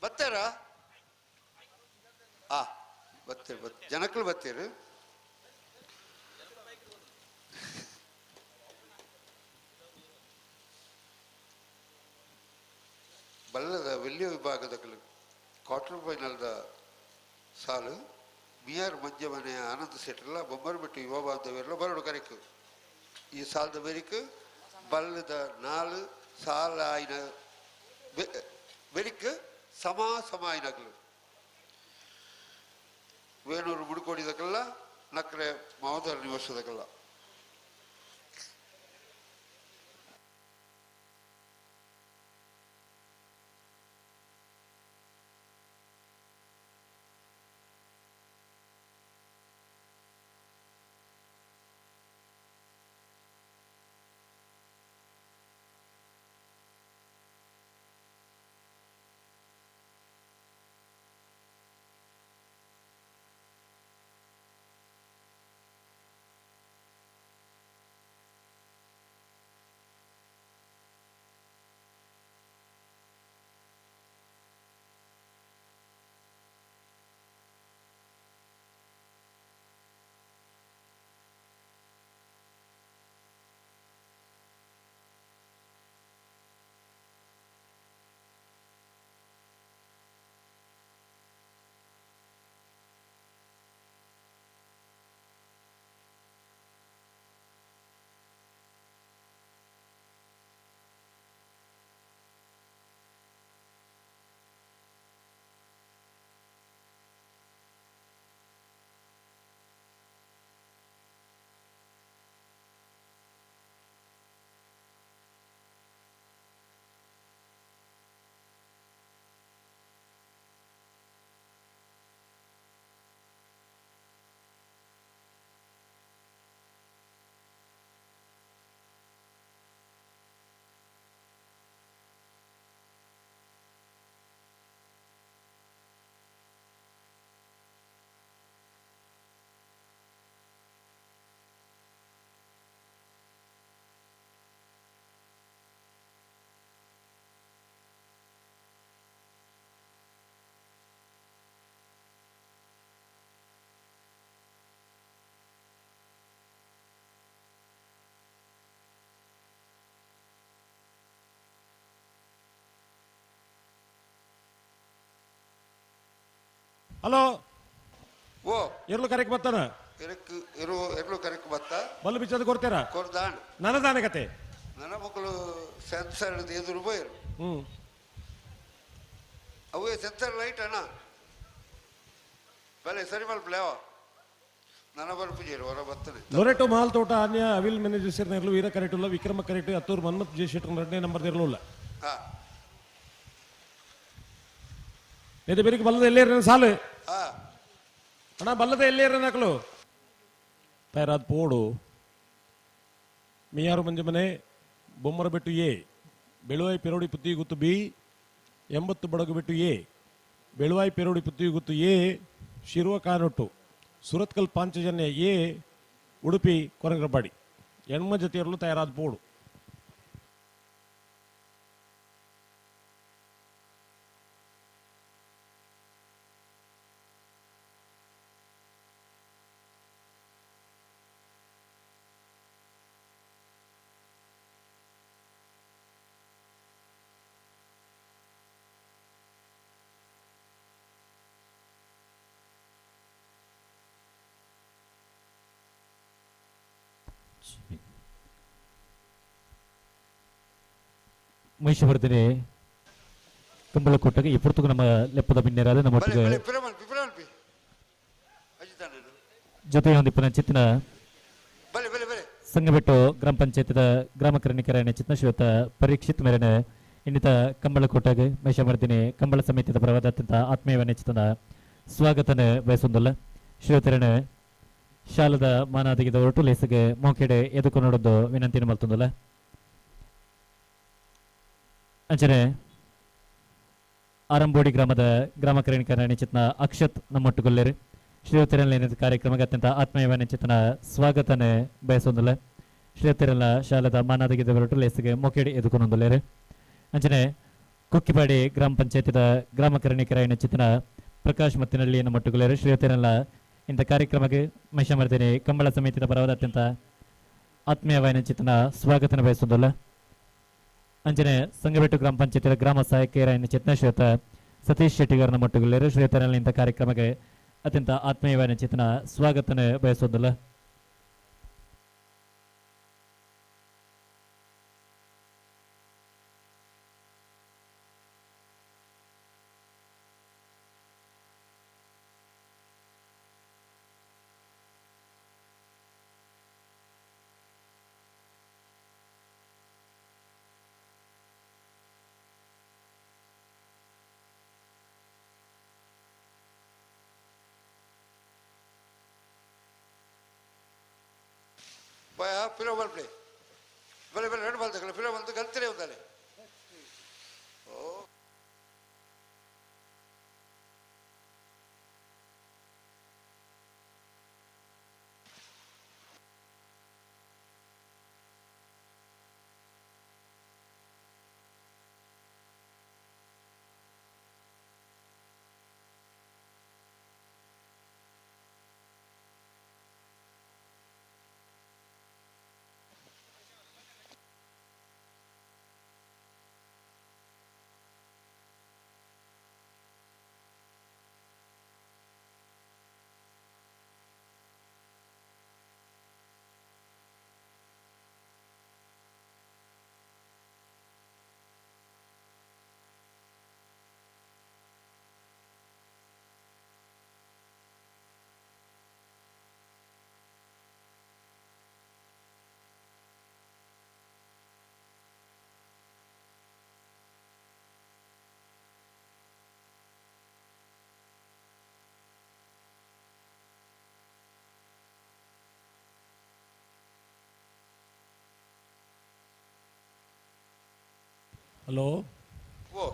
ಬರ್ತಾರಾ? ಬರ್ತೀರಿ ಜನಕ್ಕಳು ಬರ್ತೀರಿ. ಬಲ್ಲದ ವೆಲ್ಯ ವಿಭಾಗದ ಕ್ವಾರ್ಟರ್ ಫೈನಲ್ದ ಸಾಲು ಬಿಆರ್ ಮಂಜ ಮನೆಯ ಆನಂದ ಸೆಟ್ರಲ್ಲ ಬೊಮ್ಮರು ಬಿಟ್ಟು ಯುವ ಬಾಂಧವ್ಯರೆಲ್ಲ ಬರೋಡು ಕರೆಕು ಈ ಸಾಲದ ಬೆರಿಕು ಬಲ್ಲದ 4 ಸಾಲ ಆಯ್ನ ಬೆರಿಕು ಸಮ ಆಯ್ನಗಳು ವೇಣೂರು ಮುಡ್ಕೊಡಿದಕ್ಕಲ್ಲ ನಕ್ರೆ ಮಾವದರ ನಿವಾಸದಕ್ಕಲ್ಲ. ಹಲೋ ಓ ಎರ್ಲು ಕರೆಕ್ ಬರ್ತಾನ ಎರ್ಲು ಕರೆಕ್ ಬತ್ತ ಬಲ್ಲು ಬಿಚ್ಚದು ಕೊಡ್ತೀರಾ ಕೊರ್ದಾನ್ ನನದಾನೆ ಕತೆ ನನ್ನ ಮಕ್ಕಳು ಸೆನ್ಸರ್ ₹5 ಅವೇ ಸೆನ್ಸರ್ ಲೈಟ್ ಅಣ್ಣ ಬಲೆ ಸರಿ ಮಲ್ಪಲೇವ ನನ್ನ ಬರ್ಪುಜೇರು ಹೊರ ಬರ್ತದೆ ಲೊರೆಟೋ ಮಹಲ್ ತೋಟ ಆನ್ಯ ಅವಿಲ್ ಮ್ಯಾನೇಜರ್ ಸೇರ್ನೆರ್ಲು ವೀರ ಕರೆಟುಲ್ಲ ವಿಕ್ರಮ ಕರೆಟು ಅತ್ತೂರು ಮನ್ಮತ್ ಜೆ ಶೆಟ್ಟರ್ 2ನೇ ನಂಬರ್ ಇರಲಿಲ್ಲ ಇದು ಬೇರೆ ಬಲ್ಲದ ಎಲ್ಲೇರ ಸಾಲು ಅಣ್ಣ ಬಲ್ಲದ ಎಲ್ಲೇರ ನಕಲು ತಯಾರಾದ ಪೋಡು ಮಿಯಾರು ಮಂಜೆ ಮನೆ ಬೊಮ್ಮರ ಬೆಟ್ಟು ಎ ಬೆಳುವಾಯಿ ಪೆರೋಡಿ ಪುತ್ತಿ ಗುತ್ತು ಬಿ 80 ಬಡಗು ಬೆಟ್ಟು ಎ ಬೆಳುವಾಯಿ ಪೆರೋಡಿ ಪುತ್ತಿ ಗುತ್ತು ಎ ಶಿರುವ ಕಾನೊಟ್ಟು ಸುರತ್ಕಲ್ ಪಾಂಚಜನ್ಯ ಎ ಉಡುಪಿ ಕೊರಂಗ್ರಪಾಡಿ ಹೆಣ್ಮ ಜೊತೆಯರಲು ತಯಾರಾದ ಪೋಡು ಮಹಿಷವರ್ಧನೆ ಕಂಬಳಕೋಟಗೆ ಇಪ್ಪತ್ತು ನಮ್ಮ ಲೆಪ್ಪದ ಬಿನ್ನೆರಾದ ನಮ್ಮ ಜೊತೆ ಹೊಂದಿಪ್ಪನ ಚಿತ್ತನ ಸಂಗಬೆಟ್ಟು ಗ್ರಾಮ ಪಂಚಾಯತ್ದ ಗ್ರಾಮ ಕರಣಿಕರಣ ಚಿತ್ನ ಶ್ವೇತ ಪರೀಕ್ಷಿತ್ ಮೇರನ ಇನ್ನಿತ ಕಂಬಳಕೋಟಗೆ ಮಹಿಷವರ್ಧನೆ ಕಂಬಳ ಸಮಿತಿಯ ಪರವಾದ ಅತ್ಯಂತ ಆತ್ಮೀಯವನ್ನೇ ಚಿತ್ತನ ಸ್ವಾಗತನ ಬಯಸೊಂದಲ್ಲ ಶ್ವೇತರಣ ಶಾಲದ ಮಾನಾದಿಗಿದ ಹೊರಟು ಲೇಸಿಗೆ ಮೋಕೆಡೆ ಎದುಕೊಂಡು ವಿನಂತಿನ ಮಲ್ತೊಂದಲ್ಲ ಅಂಚನೆ ಆರಂಬೋಡಿ ಗ್ರಾಮದ ಗ್ರಾಮ ಕರಣಿಕರಣ ಚಿತ್ನ ಅಕ್ಷತ್ ನಮ್ಮೊಟ್ಟುಗೊಲ್ಲೇರು ಶ್ರೀಯುತರಲ್ಲ ಕಾರ್ಯಕ್ರಮಕ್ಕೆ ಅತ್ಯಂತ ಆತ್ಮೀಯವನ್ನೇ ಚಿತ್ತನ ಸ್ವಾಗತನ ಬಯಸೊಂದಲ್ಲ ಶ್ರೀಯುತರಲ್ಲ ಶಾಲದ ಮಾನಾದಿಗಿದ ಹೊರಟು ಲೇಸಿಗೆ ಮೋಕೆಡೆ ಎದುಕೊಂಡೊಂದಲ್ಲೇರು ಅಂಚನೆ ಕುಕ್ಕಿಪಾಡಿ ಗ್ರಾಮ ಪಂಚಾಯತಿದ ಗ್ರಾಮ ಕರಣಿಕರಣ ಚಿತ್ತನ ಪ್ರಕಾಶ್ ಮತ್ತಿನಳ್ಳಿ ನಮ್ಮೊಟ್ಟುಗೊಲ್ಲೇರು ಶ್ರೀಯುತರಲ್ಲ ಇಂಥ ಕಾರ್ಯಕ್ರಮಕ್ಕೆ ಮಹಿಷವರ್ಧನೆ ಕಂಬಳ ಸಮಿತಿಯ ಪರವಾದ ಅತ್ಯಂತ ಆತ್ಮೀಯವಾದ ಚಿತ್ತನ ಸ್ವಾಗತನ ಬಯಸೋದಲ್ಲ ಅಂಜನೆ ಸಂಗಬೆಟ್ಟು ಗ್ರಾಮ ಪಂಚಾಯತ್ ಗ್ರಾಮ ಸಹಾಯಕರ ಚಿತ್ನ ಶ್ವೇತ ಸತೀಶ್ ಶೆಟ್ಟಿಗಾರನ ಮಟ್ಟುಗಳೇರು ಶ್ವೇತರಲ್ಲಿ ಇಂಥ ಕಾರ್ಯಕ್ರಮಕ್ಕೆ ಅತ್ಯಂತ ಆತ್ಮೀಯವಾದ ಚಿತ್ತನ ಸ್ವಾಗತನ ಬಯಸೋದಲ್ಲ फिर बल प्ले बल्ले बल्ले रेड बॉल तक फिर बल तो गलती नहीं होता ले ಹಲೋ ಓ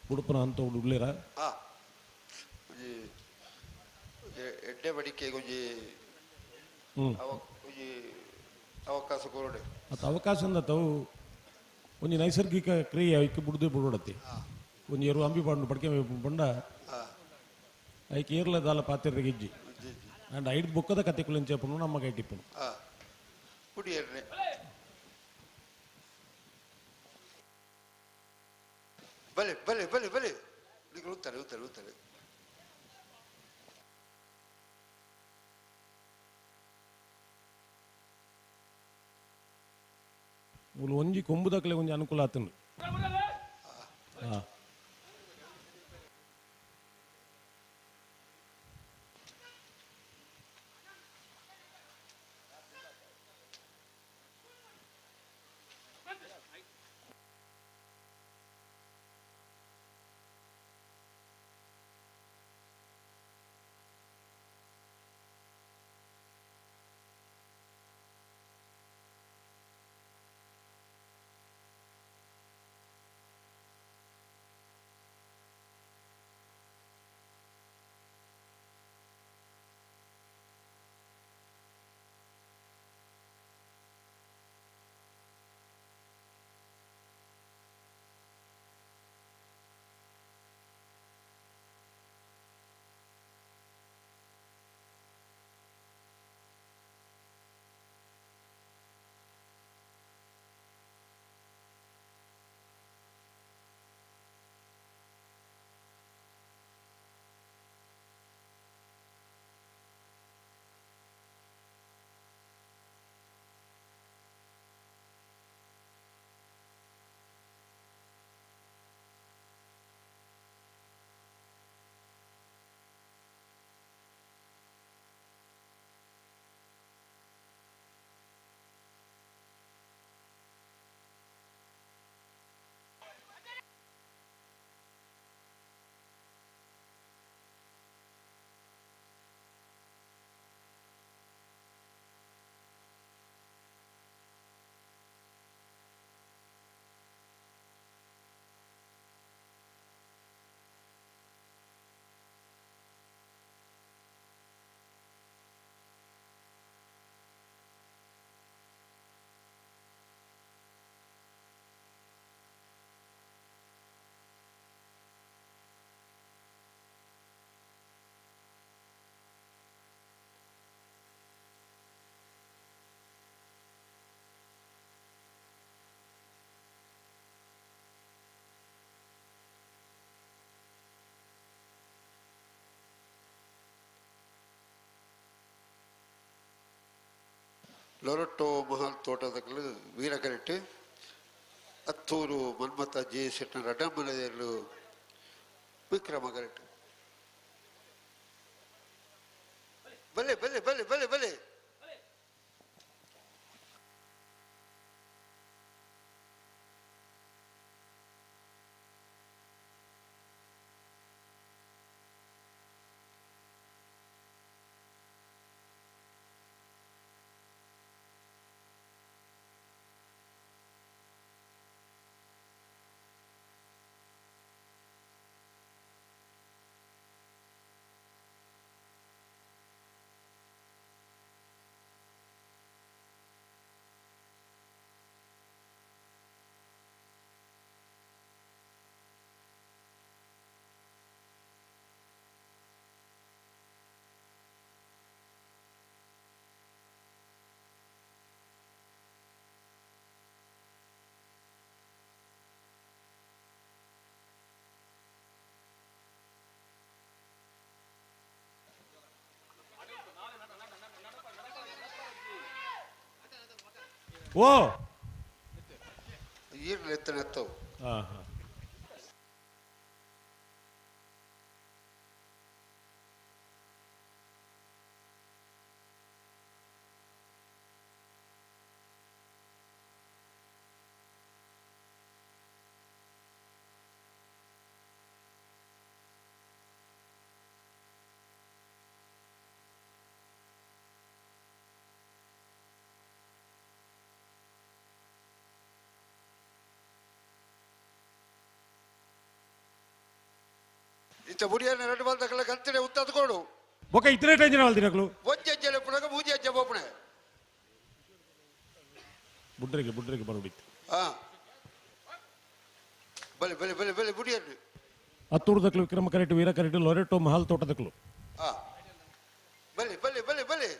ಉಡುಪನ ಅಂತ ಹುಡುಗ್ಲೇರ ಎಡ್ಡೆ ಬಡಿಕೆ ಕೊಂಚಿ ಅವಕಾಶ ಕೊರಡೆ ಮತ್ತು ಅವಕಾಶ ಅಂದವು ಒಂದು ನೈಸರ್ಗಿಕ ಕ್ರಿಯೆ ಐಕೆ ಬಿಡುದು ಬಿಡೋಡತ್ತೆ ಒಂದು ಎರು ಅಂಬಿ ಬಂಡು ಬಡ್ಕೆ ಬಂಡ ಐಕೆ ಏರ್ಲ ದಾಲ ಪಾತಿರ ಗೆಜ್ಜಿ ಅಂಡ್ ಐದು ಬೊಕ್ಕದ ಕತೆ ಕುಳಿಂಚೆ ಪುಣ್ಣ ನಮ್ಮ ಕೈ ಟಿಪ್ಪನು ಕುಡಿಯರ್ರೆ ಬಲೆ ಬಲೆ ಬಲೆ ಬಲೆ ಉತ್ತಾರೆ ಉತ್ತಾರೆ ಉತ್ತಾರೆ ಒಂಜಿ ಕೊಂಬುದಕ್ಲೆ ಒಂಜಿ ಅನುಕೂಲ ಆತನು. ಲೊರಟೋ ಮಹಲ್ ತೋಟದಗಳು ವೀರಕರೆಟ್ಟು ಅತ್ತೂರು ಮನ್ಮಥ ಜೆ ಶೆಟ್ನ ರಡಂಬನೆಯಲ್ಲೂ ವಿಕ್ರಮ ಕರೆಟ್ಟು ಬಲೆ ಬಲೆ ಬಲೆ ಬಲೆ ಬಲೆ ಓ ಈರ್ಲು ಎತ್ತನೆತ್ತವು ಇಂಥ ಬುಡಿಯನ್ನು 2 ಬಾಲ್ ತಗೊಳ್ಳ ಕಂತಿಡೆ ಉತ್ತದ್ಕೊಡು ಬೊಕ ಇತರೆ ಟೆನ್ಷನ್ ಆಲ್ದಿನಕ್ಲು ಒಂಜೆ ಜಲೆ ಪುಣಗ ಮೂಜೆ ಜಬೋಪಣೆ ಬುಡ್ರಿಗೆ ಬರುಡಿತ್ತು ಹಾ ಬಲೆ ಬಲೆ ಬಲೆ ಬಲೆ ಬುಡಿಯನ್ನು ಹತ್ತೂರ್ದಕ್ಲು ವಿಕ್ರಮ ಕರೆಕ್ಟ್ ವೀರ ಕರೆಕ್ಟ್ ಲೊರೆಟೋ ಮಹಲ್ ತೋಟದಕ್ಲು ಹಾ ಬಲೆ ಬಲೆ ಬಲೆ ಬಲೆ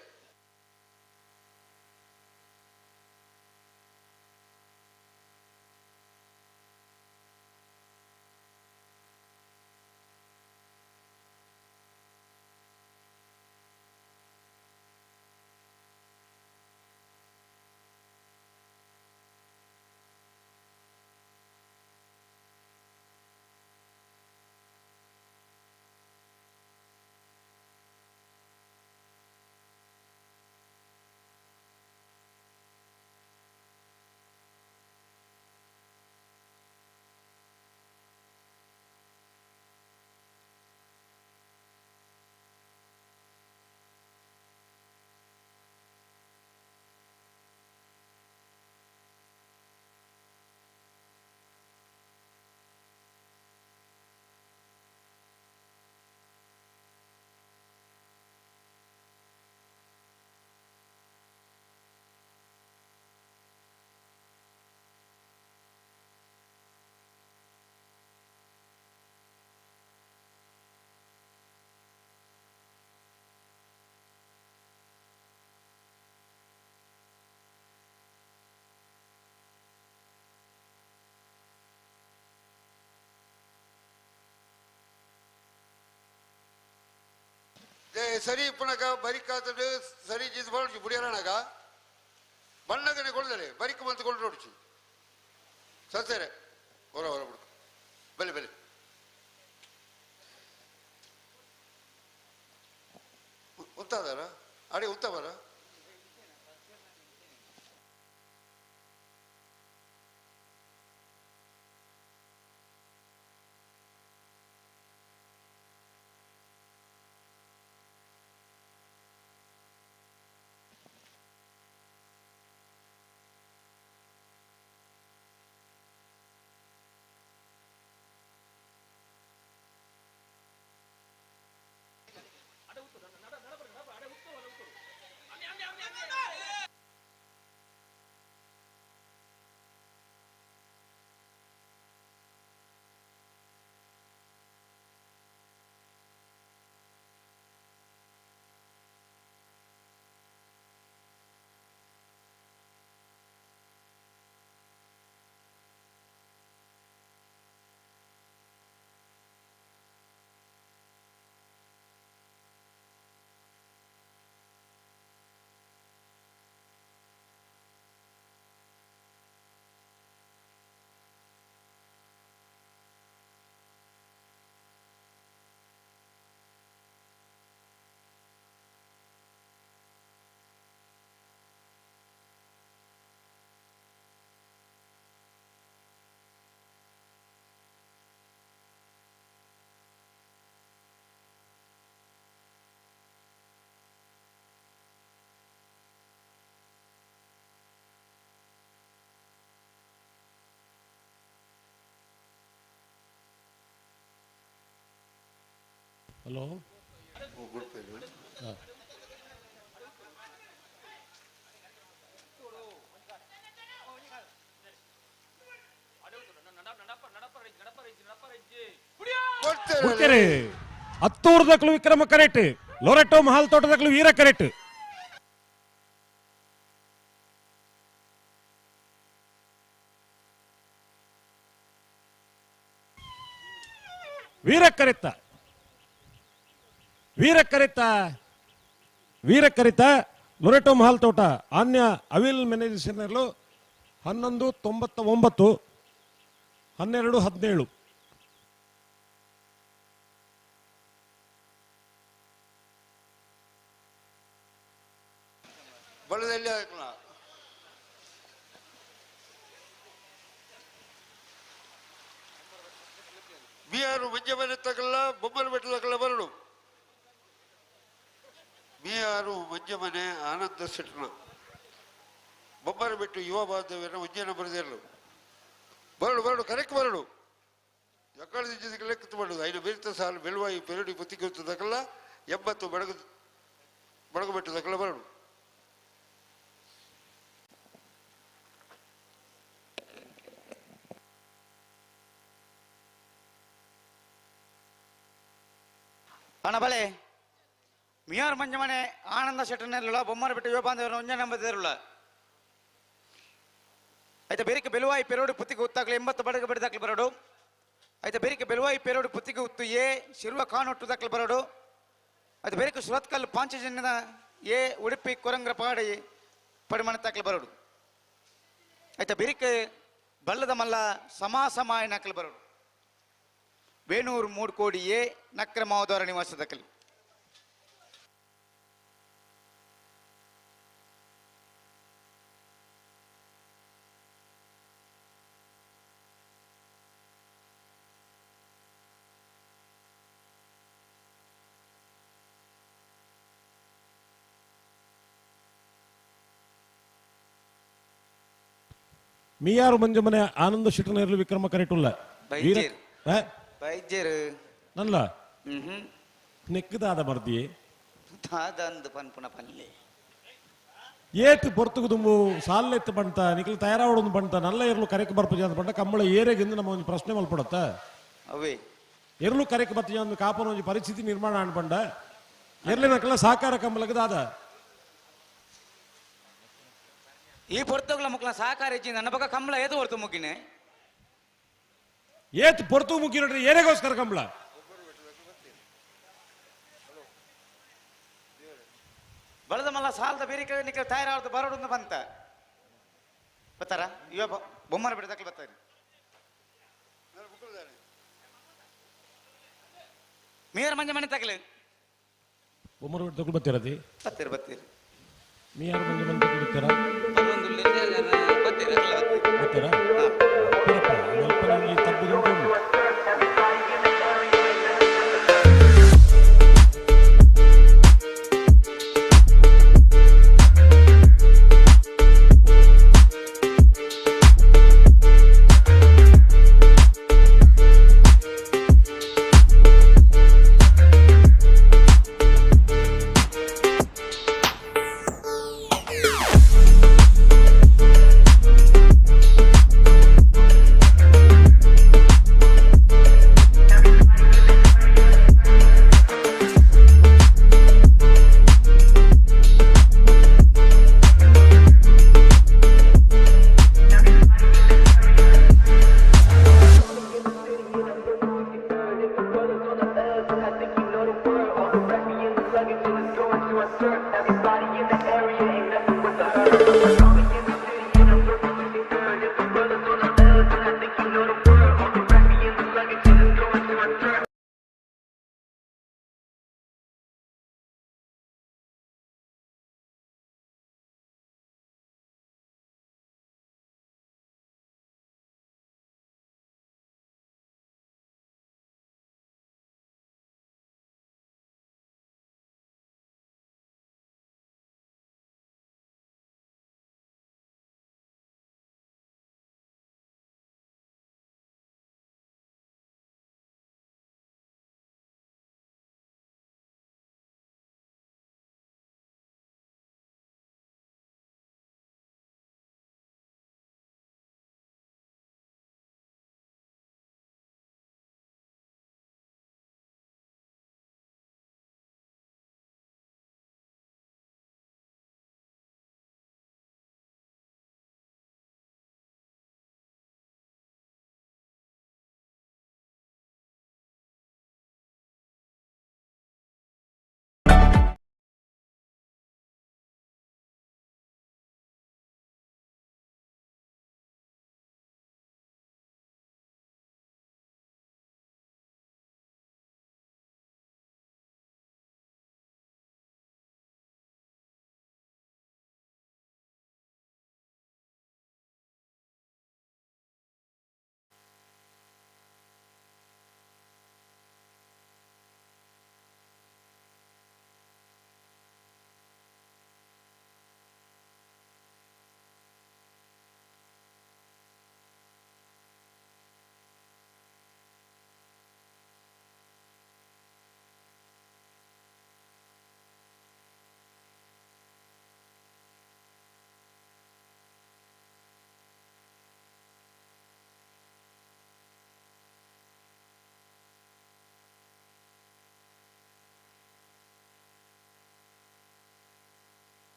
ಸರಿ ಪುನಕ ಬರಿಕಾತಡು ಸರಿ ಜಿದ್ ಬಾಳ್ಚಿ ಬುಡಿಯರಣಗ ಬಣ್ಣಗನೆ ಕೊಡ್ತಾರೆ ಬರಿಕ ಮಂತ್ ಕೊಂಡು ನೋಡ್ಚಿ ಸತ್ತರೆ ಹೊರ ಹೊರ ಬಿಡು ಬಲೆ ಬಲೆ ಉತ್ತಾದಾರ ಅಡಿ ಉತ್ತಮರ ಹಲೋ ಹತ್ತೂರದಕ್ಕಲು ವಿಕ್ರಮ ಕರೆಟ್ ಲೊರೆಟೋ ಮಹಾಲ್ ತೋಟದಕ್ಕಲು ವೀರ ಕರೆಟ್ ವೀರಕರಿತ ಲೊರೆಟೋ ಮಹಾಲ್ ತೋಟ ಆನ್ಯ ಅವಿಲ್ ಮೆನೇಜರ್ಲು 1199 1217 ಬಳ್ಳದಲ್ಲಿ ಬಿಹಾರು ಮಂಜಮನೆ ತಗಲ್ಲ ಬೊಮ್ಮನ ಬೆಟ್ಟಲ ಬರಡು ಬಿಹಾರು ಮಂಜಮನೆ ಆನಂದ ಸೆಟ್ನ ಬೊಮ್ಮನ ಬೆಟ್ಟು ಯುವ ಬಾಂಧವ್ಯನ ಒಂಜನ ಬರೆದಿರಲು ಬರಡು ಕರೆಕ್ಟ್ ಬರಡು ಎಕ್ಕಳ ಲೆಕ್ಕ ಮಾಡುದು ಐದು ಬೆರಿತ ಸಾಲು ಬೆಳುವಾಯಿ ಪೆರಡಿ ಪುತ್ತಿಗೊತ್ತದಕ್ಕಲ್ಲ 80 ಬಡಗು ಬೆಟ್ಟದಕ್ಕಲ್ಲ ಬರಡು ಅಣ್ಣ ಬಲೆ ಮಿಯಾರ್ ಮಂಜಮನೆ ಆನಂದ ಶೆಟ್ಟನೆಲ್ಲ ಬೊಮ್ಮರ ಬಿಟ್ಟು ಯುವ ಬಾಂಧವರ ಒಂಜನ ನಂಬದಿರಲ್ಲ అయితే బెరికి బెలువాయి పెరోడు పుత్తికి ఉత్తాకలు 80 బడగ బిడదకలు బరడు అయితే బెరికి బెలువాయి పెరోడు పుత్తికి ఉత్తు ఏ ಶಿರುವ ಕಾನೊಟ್ಟು ದಕಲು ಬರಡು ಅದು ಬೆರಿಗೆ ಸುರತ್ಕಲ್ಲು ಪಾಂಚಜನ್ಯದ ಏ ಉಡುಪಿ ಕೊರಂಗ್ರ ಪಾಡಿ ಪಡಿಮಣ ತಕಲು ಬರಡು అయితే ಬೆರಿಗೆ ಬಲ್ಲದ ಮಲ್ಲ ಸಮಾಸಮಾಯ ನಕಲು ಬರಡು ಬೇಣೂರು 3 ಕೋಡಿ ಏ ನಕ್ರ ಮಾವದವರ ನಿವಾಸ ದಕಲು ಮಿಯಾರು ಮಂಜಮನೆ ಆನಂದ ಶೆಟ್ಟನೆರಲು ವಿಕ್ರಮ ಕರೆಟುಲ್ಲ ಬೈಜರ್ ನಲ್ಲ ನೆಕ್ಕದಾದ ಮರ್ದಿ ದಾದಂದು ಪನ್ಪುನ ಪಲ್ಲೆ ಏತ್ ಪೊರ್ತುಗು ತುಂಬು ಸಾಲೆತ್ತು ಬಂತ ನಿಖಲ್ ತಯಾರಾವಡೊಂದು ಬಂತ ನಲ್ಲ ಎರಲು ಕರೆಕ್ ಬರ್ಪಜಿ ಅಂತ ಬಂಟ ಕಂಬಳ ಏರೆಗೆಂದು ನಮ್ಮ ಒಂದು ಪ್ರಶ್ನೆ ಮಲ್ಪಡತ್ತ ಅವೇ ಎರಲು ಕರೆಕ್ ಬತ್ತಜಿ ಒಂದು ಕಾಪನ ಒಂದು ಪರಿಸ್ಥಿತಿ ನಿರ್ಮಾಣ ಅನ್ಪಂಡ ಎರಲಿನಕಲ್ಲ ಸಹಕಾರ ಕಂಬಲಗದಾದ ಈ ಪೊರ್ತುಗಳ ಮುಕ್ಲ ಸಹಕಾರ ಹೆಚ್ಚಿ ನನ್ನ ಪಕ್ಕ ಕಂಬಳ ಏದು ಹೊರತು ಮುಗಿನೆ ಏತ್ ಪೊರ್ತು ಮುಗಿ ನೋಡ್ರಿ ಏನೆಗೋಸ್ಕರ ಕಂಬಳ ಬಳದ ಮಲ್ಲ ಸಾಲದ ಬೇರೆ ನಿಕ್ಕ ತಯಾರಾದ ಬರೋಡು ಬಂತ ಬತ್ತಾರ ಇವ ಬೊಮ್ಮನ ಬಿಡದಕ್ಕೆ ಬರ್ತಾರೆ ಮೇಯರ್ ಮಂಜ ಮನೆ ತಗಲಿ ಬೊಮ್ಮರು ತಗೊಂಡು ಬರ್ತೀರದಿ ಬತ್ತೀರಿ ಬತ್ತೀರಿ ಮೀಯಾರು ಮಂಜು ಮನೆ ತಗೊಂಡು ಬರ್ತೀರಾ ಬತ್ತೀರಿ ಬರ್ತೀರಾ ಸ್ವಲ್ಪ ನನಗೆ ತಪ್ಪುದುಂಟು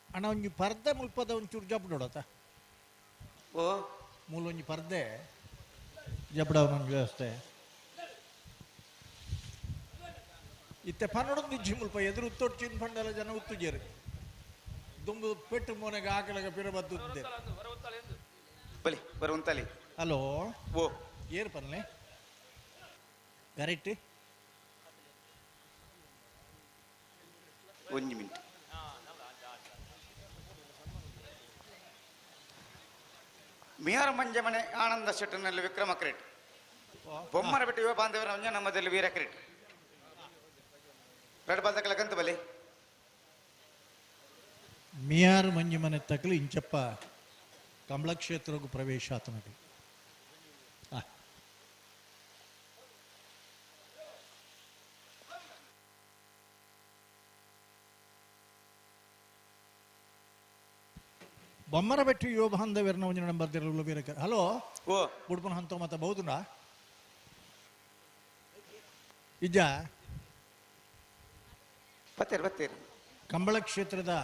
ಅಣ್ಣ ಒಂಜಿ ಪರ್ದೆ ಮುಲ್ಪದ ಒಂಚೂರು ಜಪ್ ನೋಡತ್ತ ಓ ಮೂಲ ಒಂಜಿ ಪರ್ದೆ ಜಪಡ ಒಂದು ವ್ಯವಸ್ಥೆ ಇತ್ತೆ ಪನ್ನೊಂದು ನಿಜ್ಜಿ ಮುಲ್ಪ ಎದುರು ಉತ್ತೊಡ್ಚಿನ ಪಂಡೆಲ್ಲ ಜನ ಉತ್ತುಜೇರು ದುಂಬು ಪೆಟ್ಟು ಮೋನೆಗೆ ಆಕಲಾಗ ಪಿರ ಬದ್ದುದ್ದೆ ಬಲಿ ಬರುವಂತಲಿ ಹಲೋ ಓ ಏರು ಪನ್ಲೆ ಕರೆಕ್ಟ್ ಒಂದು ಮಿನಿಟ್ ಮಿಯಾರ ಮಂಜ ಮನೆ ಆನಂದ ಶೆಟ್ಟನಲ್ಲಿ ವಿಕ್ರಮ ಕ್ರೇಟ್ ಬೊಮ್ಮರ ಬಿಟ್ಟು ಯುವ ಬಾಂಧವರ ಅಂಜ ನಮ್ಮದಲ್ಲಿ ವೀರ ಕ್ರೇಟ್ ರೆಡ್ ಬಾಲ್ದಕ್ಕಲ ಗಂತ ಬಲಿ ಮಿಯಾರ್ ಮಂಜಿ ಮನೆ ತಕಲಿ ಇಂಚಪ್ಪ ಕಮಲಕ್ಷೇತ್ರಗೂ ಪ್ರವೇಶ ಆತನದು ಬೊಮ್ಮರ ಬೆಟ್ಟು ಯುವ ಬಾಂಧವ್ಯರನ್ನ ಒಂದಿನ ನಂಬರ್ ದಿರಲು ಬೇರೆ ಹಲೋ ಓ ಬುಡ್ಪನ ಹಂತ ಮತ್ತ ಬಹುದುನಾ ಇಜ್ಜ ಬತ್ತೀರಿ ಕಂಬಳ ಕ್ಷೇತ್ರದ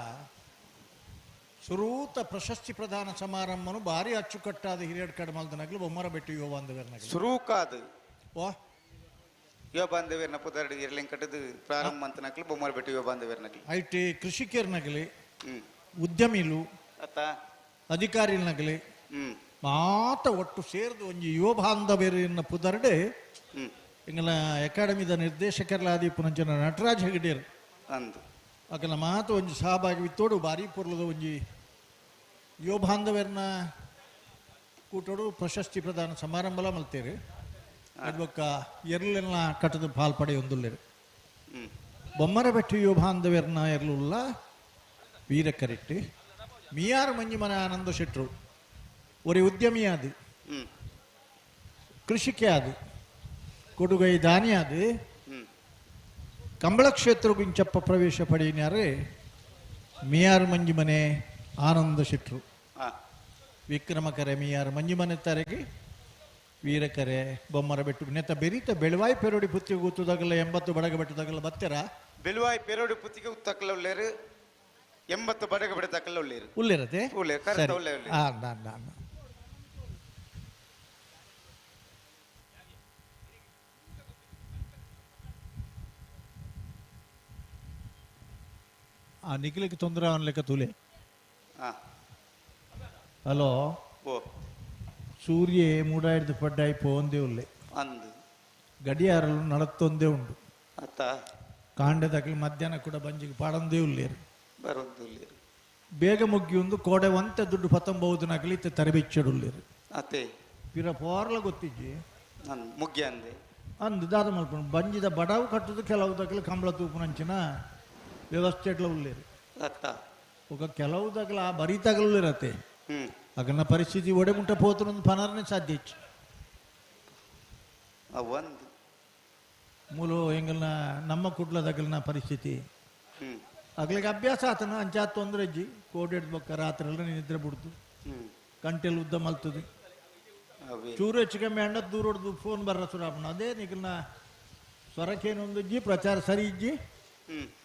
ಸುರೂತ ಪ್ರಶಸ್ತಿ ಪ್ರದಾನ ಸಮಾರಂಭನು ಭಾರಿ ಅಚ್ಚುಕಟ್ಟಾದ ಹಿರಿಯಡ್ ಕಡಮಲ್ದನಾಗ್ಲು ಬೊಮ್ಮರ ಬೆಟ್ಟು ಯುವ ಬಾಂಧವ್ಯರನಾಗ್ಲು ಸುರೂಕಾದು ಓ ಯುವ ಬಾಂಧವ್ಯರನ್ನ ಪುದರ್ಡಿ ಇರ್ಲಿಂಗ್ ಕಟ್ಟದು ಪ್ರಾರಂಭ ಅಂತನಕ್ಲು ಬೊಮ್ಮರ ಬೆಟ್ಟು ಯುವ ಬಾಂಧವ್ಯರನಕ್ಲು ಐಟಿ ಕೃಷಿಕರ್ನಗಲಿ ಉದ್ಯಮಿಲು ಅತ್ತ ಅಧಿಕಾರಿನಗಲಿ ಮಾತ ಒಟ್ಟು ಸೇರಿದು ಒಂಜಿ ಯುವ ಬಾಂಧವ್ಯರನ್ನ ಪುದರ್ಡೆ ಇಂಗಲ ಅಕಾಡೆಮಿದ ನಿರ್ದೇಶಕರ್ಲಾದಿ ಪುನಂಚನ ನಟರಾಜ್ ಹೆಗಡೇರ್ ಅಂದು ಅಕಲ ಮಾತ ಒಂಜಿ ಸಹಭಾಗಿ ವಿತ್ತೋಡು ಬಾರಿ ಪುರ್ಲದ ಒಂಜಿ ಯುವ ಬಾಂಧವ್ಯರನ್ನ ಕೂಟೋಡು ಪ್ರಶಸ್ತಿ ಪ್ರದಾನ ಸಮಾರಂಭಲ ಮಲ್ತೇರಿ ಅದ್ವಕ್ಕ ಎರ್ಲೆಲ್ಲ ಕಟ್ಟದ ಪಾಲ್ಪಡೆ ಒಂದುಲ್ಲೇರು ಬೊಮ್ಮರ ಬೆಟ್ಟು ಯುವ ಬಾಂಧವ್ಯರನ್ನ ಎರ್ಲುಲ್ಲ ವೀರ ಕರೆಟ್ಟಿ ಮಿಯಾರ್ ಮಂಜಿಮನ ಆನಂದ ಶೆಟ್ರು ಒರಿ ಉದ್ಯಮಿ ಆದು ಕೃಷಿಕೆ ಆದು ಕೊಡುಗೈ ದಾನಿ ಆದು ಕಂಬಳ ಕ್ಷೇತ್ರ ಗುಂಚಪ್ಪ ಪ್ರವೇಶ ಪಡೆಯಿನಾರೆ ಮಿಯಾರ್ ಮಂಜಿಮನೆ ಆನಂದ ಶೆಟ್ರು ವಿಕ್ರಮಕರೆ ಮಿಯಾರ್ ಮಂಜಿಮನೆ ತರಗಿ ವೀರಕರೆ ಬೊಮ್ಮರ ಬೆಟ್ಟು ನೆತ್ತ ಬೆರೀತ ಬೆಳವಾಯಿ ಪೆರೋಡಿ ಪುತ್ತಿಗೆ ಕೂತದಾಗಲ್ಲ 80 ಬಡಗ ಬೆಟ್ಟದಾಗಲ್ಲ ಬತ್ತೆರ ಬೆಳುವಾಯಿ ಪೆರೋಡಿ ಪುತ್ತಿಗೆ ಉತ್ತಕ್ಕಲ್ಲ ಉಳ್ಳೇರು 80 ಬಡಗ ಬೆಟ್ಟದಕ್ಕಲ್ಲ ಉಳ್ಳೇರು ಉಳ್ಳೇರತೆ ಉಳ್ಳೇರು ಕರೆಕ್ಟ್ ಉಳ್ಳೇರು ಆ ನಿಖಿಲಿಗೆ ತೊಂದರೆ ಅವನ್ಲೆಕ್ಕ ತುಲೆ ಹಲೋ ಓ ಸೂರ್ಯ ಮೂಡಾಯಿಡ್ದು ಪಡ್ಡಾಯಿ ಪೋಂದೇ ಉಲ್ಲೆ ಅಂದು ಗಡಿಯಾರಲು ನಡತ್ತೊಂದೇ ಉಂಡು ಅತ್ತ ಕಾಂಡದಾಗಲಿ ಮಧ್ಯಾಹ್ನ ಕೂಡ ಬಂಜಿಗೆ ಪಾಡಂದೇ ಉಳ್ಳೇರು ಬರೋದು ಉಳ್ಳೇರು ಬೇಗ ಮುಗ್ಗಿ ಒಂದು ಕೋಡೆ ಒಂತೆ ದುಡ್ಡು ಪತ್ತೊಂಬೌದನಾಗಲಿ ಇತ್ತೆ ತರಬಿಚ್ಚಡು ಉಳ್ಳೇರು ಅತ್ತೆ ಪಿರ ಪೋರ್ಲ ಗೊತ್ತಿಜ್ಜಿ ಮುಗ್ಗಿ ಅಂದೆ ಅಂದು ದಾದ ಮಲ್ಪನು ಬಂಜಿದ ಬಡವು ಕಟ್ಟುದು ಕೆಲವುದಾಗಲಿ ಕಂಬಳ ತೂಪುನಂಚಿನ ವ್ಯವಸ್ಥೆಗಳ ಉಳ್ಳೇರು ಅತ್ತ ఒక ಕೆಲವುದಾಗಲ ಬರೀ ತಗಲಿರತ್ತೆ ಅಗನ ಪರಿಸ್ಥಿತಿ ಒಡೆ ಮುಟ್ಟ ಪೋತನೊಂದು ಪನರನೇ ಸಾಧ್ಯ ಹೆಚ್ಚು ಒಂದು ಮೂಲ ಎಂಗಲ್ನ ನಮ್ಮ ಕುಡ್ಲದಾಗಲಿನ ಪರಿಸ್ಥಿತಿ ಅಗ್ಲಿಗೆ ಅಭ್ಯಾಸ ಆತನ ಅಂಚಾತ್ ತೊಂದರೆ ಅಜ್ಜಿ ಕೋಡೆಡ್ ಬೊಕ್ಕ ರಾತ್ರಿ ಎಲ್ಲ ನಿದ್ರೆ ಬಿಡ್ತು ಕಂಟೆಲ್ ಉದ್ದ ಮಲ್ತದೆ ಚೂರು ಹೆಚ್ಚು ಕಮ್ಮಿ ಅಂಡ ದೂರ ಹೊಡೆದು ಫೋನ್ ಬರ್ರ ಸುರಾಪಣ ಅದೇ ನಿಗಲ್ನ ಸ್ವರಕ್ಕೇನೊಂದು ಇಜ್ಜಿ ಪ್ರಚಾರ ಸರಿ ಇಜ್ಜಿ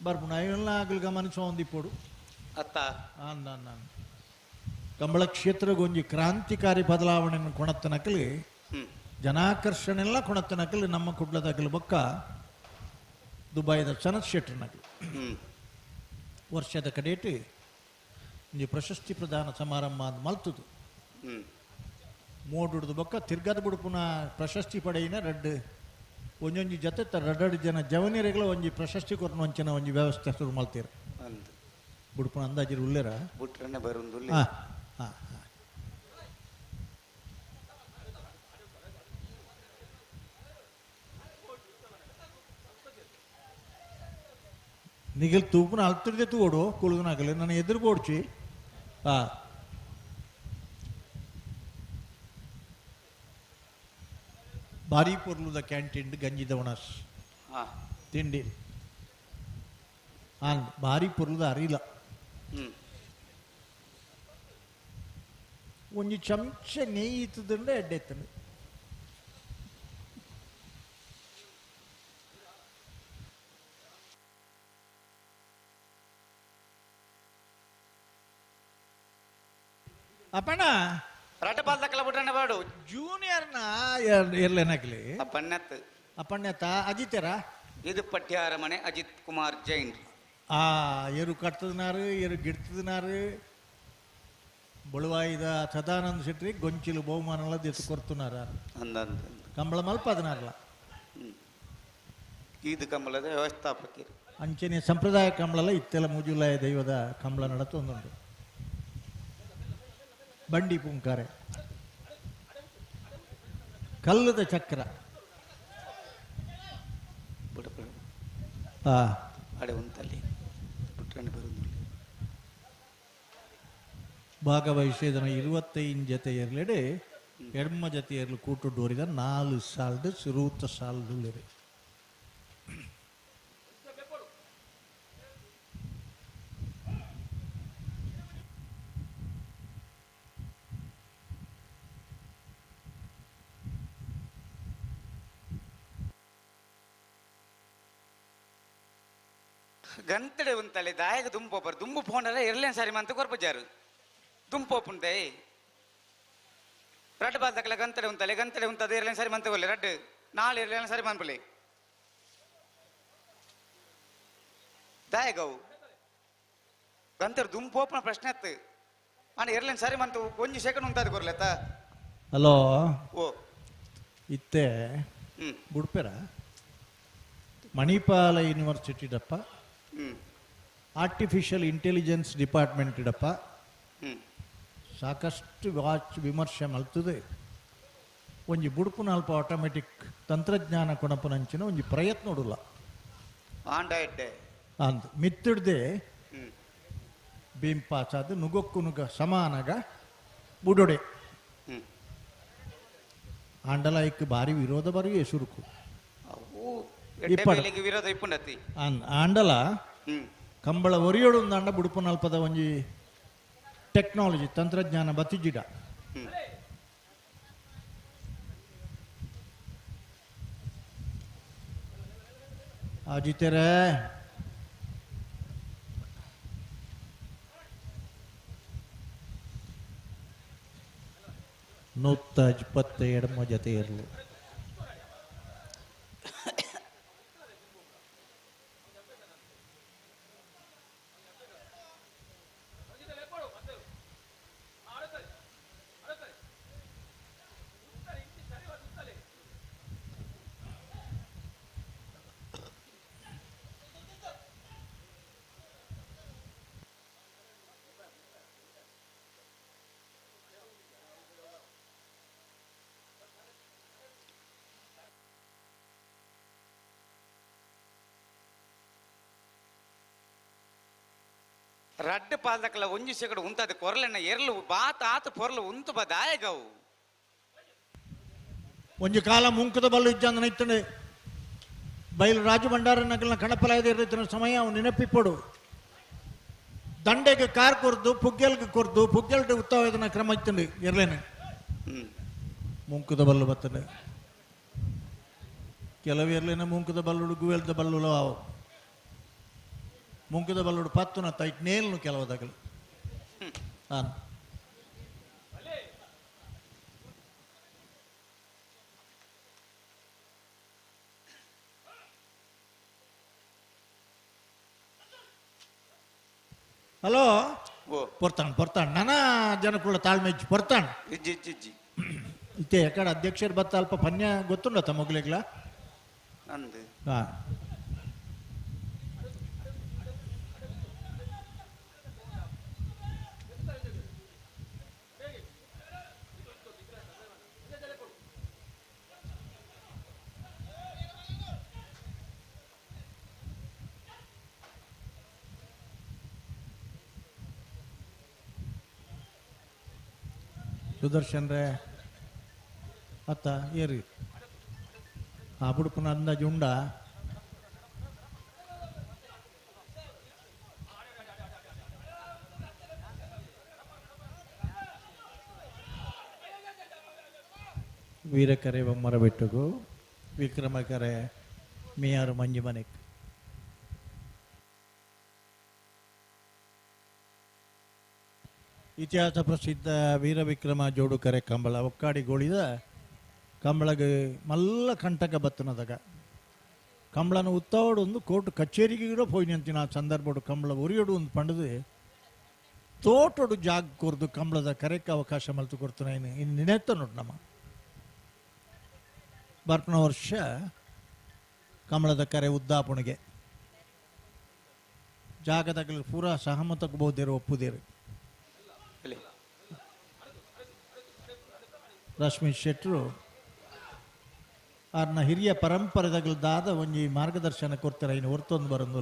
ಬರ್ಪುಣ ಇವೆಲ್ಲ ಆಗ್ಲಿಗ ಮನುಷ್ಯ ಹೊಂದಿಪ್ಪೋಡು ಅತ್ತ ನಾನು ಕಂಬಳ ಕ್ಷೇತ್ರಗೊಂಜಿ ಕ್ರಾಂತಿಕಾರಿ ಬದಲಾವಣೆಯನ್ನು ಕೊಣತ್ತನಕಲಿ ಜನಾಕರ್ಷಣೆ ಎಲ್ಲ ಕೊಣತ್ತನಕಲಿ ನಮ್ಮ ಕುಡ್ಲದಾಗಲಿ ಬೊಕ್ಕ ದುಬೈದ ಸನತ್ ಶೆಟ್ರನಕಲಿ ವರ್ಷದ ಕಡೇಟಿ ಒಂಜಿ ಪ್ರಶಸ್ತಿ ಪ್ರದಾನ ಸಮಾರಂಭ ಅದು ಮಲ್ತದು ಮೋಡುಡ್ದು ಬೊಕ್ಕ ತಿರ್ಗದ ಬುಡುಪುನ ಪ್ರಶಸ್ತಿ ಪಡೆಯಿನ ರಡ್ಡು ಒಂಜೊಂಜಿ ಜೊತೆ ರಡ್ಡು ಜನ ಜವನಿಯರಿಗಳ ಒಂಜಿ ಪ್ರಶಸ್ತಿ ಕೊರನ ಒಂಚಿನ ಒಂಜಿ ವ್ಯವಸ್ಥೆ ಶುರು ಮಾಡ್ತೀರ ಬುಡುಪುನ ಅಂದಾಜಿರು ಉಳ್ಳೇರ ಬುಟ್ರನೆ ಬರೋದು ನಿಗಲ್ ತೂಪುನ ಅಲ್ತಿರ್ದೆ ತೂಡು ಕುಳುಗನಾಗಲಿ ನನ್ನ ಎದುರು ಬೋಡ್ಚಿ ಭಾರಿ ಪೊರ್ಲುದ ಕ್ಯಾಂಟೀನ್ ಗಂಜಿ ದವಣಸ್ ತಿಂಡಿ ಭಾರಿ ಪೊರ್ಲುದ ಅರಿಲ ಒಂಜಿ ಚಮಚ ನೆಯ್ಯಿ ಇತ್ತದಂಡ ಎಡ್ಡೆತ್ತನು ಅಪ್ಪಣ್ಣ ರಟಪಾಲ್ ತಕ್ಕಲ ಬಿಟ್ರಣ್ಣ ಬಾಡು ಜೂನಿಯರ್ನ ಎರ್ಲೇನಾಗ್ಲಿ ಅಪ್ಪಣ್ಣತ್ ಅಪ್ಪಣ್ಯತ ಅಜಿತ್ಯರ ಇದು ಪಟ್ಯಾರ ಮನೆ ಅಜಿತ್ ಕುಮಾರ್ ಜೈನ್ ಎರು ಕಟ್ಟದನಾರು ಎರು ಗಿಡ್ತದನಾರು ಬಳುವಾಯಿದ ಸದಾನಂದ ಶೆಟ್ಟಿ ಗೊಂಚಿಲು ಬಹುಮಾನಲ ಎತ್ತು ಕೊರ್ತುನಾರ ಕಂಬಳ ಮಲ್ಪದನಾರಲ್ಲ ಇದು ಕಂಬಳದ ವ್ಯವಸ್ಥಾಪಕರು ಅಂಚನೆ ಸಂಪ್ರದಾಯ ಕಂಬಳಲ್ಲ ಇತ್ತೆಲ್ಲ ಮುಜುಲಾಯ ದೈವದ ಕಂಬಳ ನಡತೊಂದುಂಟು ಬಂಡಿ ಪುಂಕಾರೆ ಕಲ್ಲದ ಚಕ್ರ ಅಡೆ ಉಂಟಲ್ಲಿ ಬಿಟ್ರಣ್ಣ ಬರೋದು ಭಾಗವಹಿಸಿದನ 25 ಜೊತೆಯರ್ಲೆಡೆ ಎಡ್ಮ ಜೊತೆಯರ್ಲು ಕೂಟುಡೋರಿದ 4 ಸಾಲದ ಸುರೂತ ಸಾಲದುಳ್ಳಿದೆ ಗಂತಡೆ ಉಂತಲೆ ದಾಯಗ ದುಂಪೋಪರ್ ದುಂಬು ಫೋನಲ್ಲ ಎರಲೇನ್ ಸಾರಿ ಮಂತ ಕೊರ್ಪಜಾರು ದುಂಪೋಪುಂಟೆ ರಡ್ ಬಾದಕಲ ಗಂತಡೆ ಉಂತದೆ ಎರಲೇನ್ ಸಾರಿ ಮಂತ ಕೊರ್ಲೆ ರಡ್ ನಾಳೆ ಎರಲೇನ್ ಸಾರಿ ಮನ್ಪಲೆ ದಾಯಗವು ಗಂತಡೆ ದುಂಪೋಪನ ಪ್ರಶ್ನೆ ಅತ್ತು ಆನ ಎರಲೇನ್ ಸಾರಿ ಮಂತ ಒಂಜಿ ಸೆಕೆಂಡ್ ಉಂತದೆ ಕೊರ್ಲೆತ್ತ ಹಲೋ ಓ ಇತ್ತೆ ಬುಡ್ಪೆರ ಮಣಿಪಾಲ ಯೂನಿವರ್ಸಿಟಿ ಡಪ್ಪ ಆರ್ಟಿಫಿಷಿಯಲ್ ಇಂಟೆಲಿಜೆನ್ಸ್ ಡಿಪಾರ್ಟ್ಮೆಂಟ್ ಇಡಪ್ಪ ಸಾಕಷ್ಟು ವಿಮರ್ಶೆ ಮಲ್ತದೆ ಒಂಜಿ ಬುಡುಪುನ ಅಲ್ಪ ಆಟೋಮೆಟಿಕ್ ತಂತ್ರಜ್ಞಾನ ಕೊಣಪನಂಚಿನ ಒಂಜಿ ಪ್ರಯತ್ನ ನೋಡಲ್ಲ ಅಂದ್ ಮಿತ್ತಿಡ್ದೆ ಬಿಂಪಾಚಾದ ನುಗೊಕ್ಕು ನುಗ ಸಮಾನಗ ಬುಡೊಡೆ ಆಂಡಲ ಇಕ್ ಬಾರಿ ವಿರೋಧ ಬರಿಗೆ ಸುರುಕು ವಿರೋಧ ಇಪ್ಪುಂಡತಿ ಆಂಡಲ ಕಂಬಳ ಒರಿಯೋಡು ಅಂಡ ಬುಡುಪುನ ಅಲ್ಪದ ಒಂಜಿ ಟೆಕ್ನಾಲಜಿ ತಂತ್ರಜ್ಞಾನ ಬತ್ತಿಜಿಡ ಆಜಿತೆರೆ ನೂತ್ತ ಇಪ್ಪತ್ತ ಎಡಮ ಜೊತೆ ಇರಲು ರಡ್ಡು ಪಾಲ್ದಕ್ಕಲ ಒಂಜಿ ಸೆಕಡು ಉಂತದ ಕೊರಲೆನ ಎರಲು ಬಾತ ಆತ ಪೊರ್ಲು ಉಂತು ಬದಾಯಗವು ಒಂಜಿ ಕಾಲ ಮುಂಕದ ಬಲ್ಲು ಇಜ್ಜಂದ ಇತ್ತನೆ ಬಯಲು ರಾಜು ಭಂಡಾರ ನಗಲಿನ ಕಣಪಲಾಯದ ಇರ್ತಿನ ಸಮಯ ಅವನು ನೆನಪಿಪ್ಪಡು ದಂಡೆಗೆ ಕಾರ್ ಕೊರ್ದು ಪುಗ್ಗೆಲ್ಗೆ ಕೊರ್ದು ಪುಗ್ಗೆಲ್ಗೆ ಉತ್ತವಾದನ ಕ್ರಮ ಇತ್ತಂಡು ಇರ್ಲೇನೆ ಮುಂಕದ ಬಲ್ಲು ಬತ್ತನೆ ಕೆಲವು ಇರ್ಲೇನೆ ಮುಂಕದ ಬಲ್ಲು ಗುವೆಲ್ದ ಬಲ್ಲು ಅವು ಮುಂಕದ ಬಲ್ಲುಡು ಪತ್ತುನ ತೈಟ್ ನೇಲ್ನು ಕೆಲವದಾಗಲು ಹಲೋ ಪೊರ್ತಾಣ್ ನಾನಾ ಜನಕ್ಕುള്ള ತಾಳ್ಮೆ ಇಜ್ಜಿ ಪೊರ್ತಾಣ್ ಇತ್ತೆ ಯಾಕಡೆ ಅಧ್ಯಕ್ಷರು ಬತ್ತ ಅಲ್ಪ ಪನ್ಯ ಗೊತ್ತುಂಡತ್ತ ಮೊಗ್ಲೆಗ್ಲ ಹಾ ಸುದರ್ಶನ್ ರೇ ಅತ್ತ ಏರಿ ಆ ಬುಡುಪುನ ಅಂದಾಜು ಉಂಡ ವೀರಕರೆ ಬೊಮ್ಮರ ಬೆಟ್ಟಗು ವಿಕ್ರಮಕರೆ ಮಿಯಾರು ಮಂಜು ಮನೆಕ್ ಇತಿಹಾಸ ಪ್ರಸಿದ್ಧ ವೀರವಿಕ್ರಮ ಜೋಡುಕರೆ ಕಂಬಳ ಒಕ್ಕಾಡಿ ಗೋಳಿದ ಕಂಬಳಗೆ ಮಲ್ಲ ಕಂಟಕ ಬತ್ತನದಾಗ ಕಂಬಳನ ಉತ್ತಾವಡು ಒಂದು ಕೋರ್ಟ್ ಕಚೇರಿಗೆ ಕೂಡ ಪೋಯ್ನಂತಿನ ಆ ಸಂದರ್ಭಡು ಕಂಬಳ ಉರಿಯೋಡು ಒಂದು ಪಂಡದು ತೋಟಡು ಜಾಗ ಕೊರ್ದು ಕಂಬಳದ ಕರೆಕ್ಕೆ ಅವಕಾಶ ಮಲ್ತು ಕೊಡ್ತಾನೆ ಇನ್ನು ನೆನೆತ್ತ ನೋಡು ನಮ್ಮ ಬರ್ಪನ ವರ್ಷ ಕಂಬಳದ ಕರೆ ಉದ್ದಾಪಣೆಗೆ ಜಾಗದಾಗ ಪೂರಾ ಸಹಮತಕ್ಕೆ ಬಹುದೇರು ಒಪ್ಪುದೇರು ರಶ್ಮಿ ಶೆಟ್ಟರು ಅವ್ರನ್ನ ಹಿರಿಯ ಪರಂಪರೆದಾದ ಒಂಜಿ ಮಾರ್ಗದರ್ಶನ ಕೊಡ್ತಾರೆ ಇನ್ನು ಹೊರ್ತೊಂದು ಬರೋದು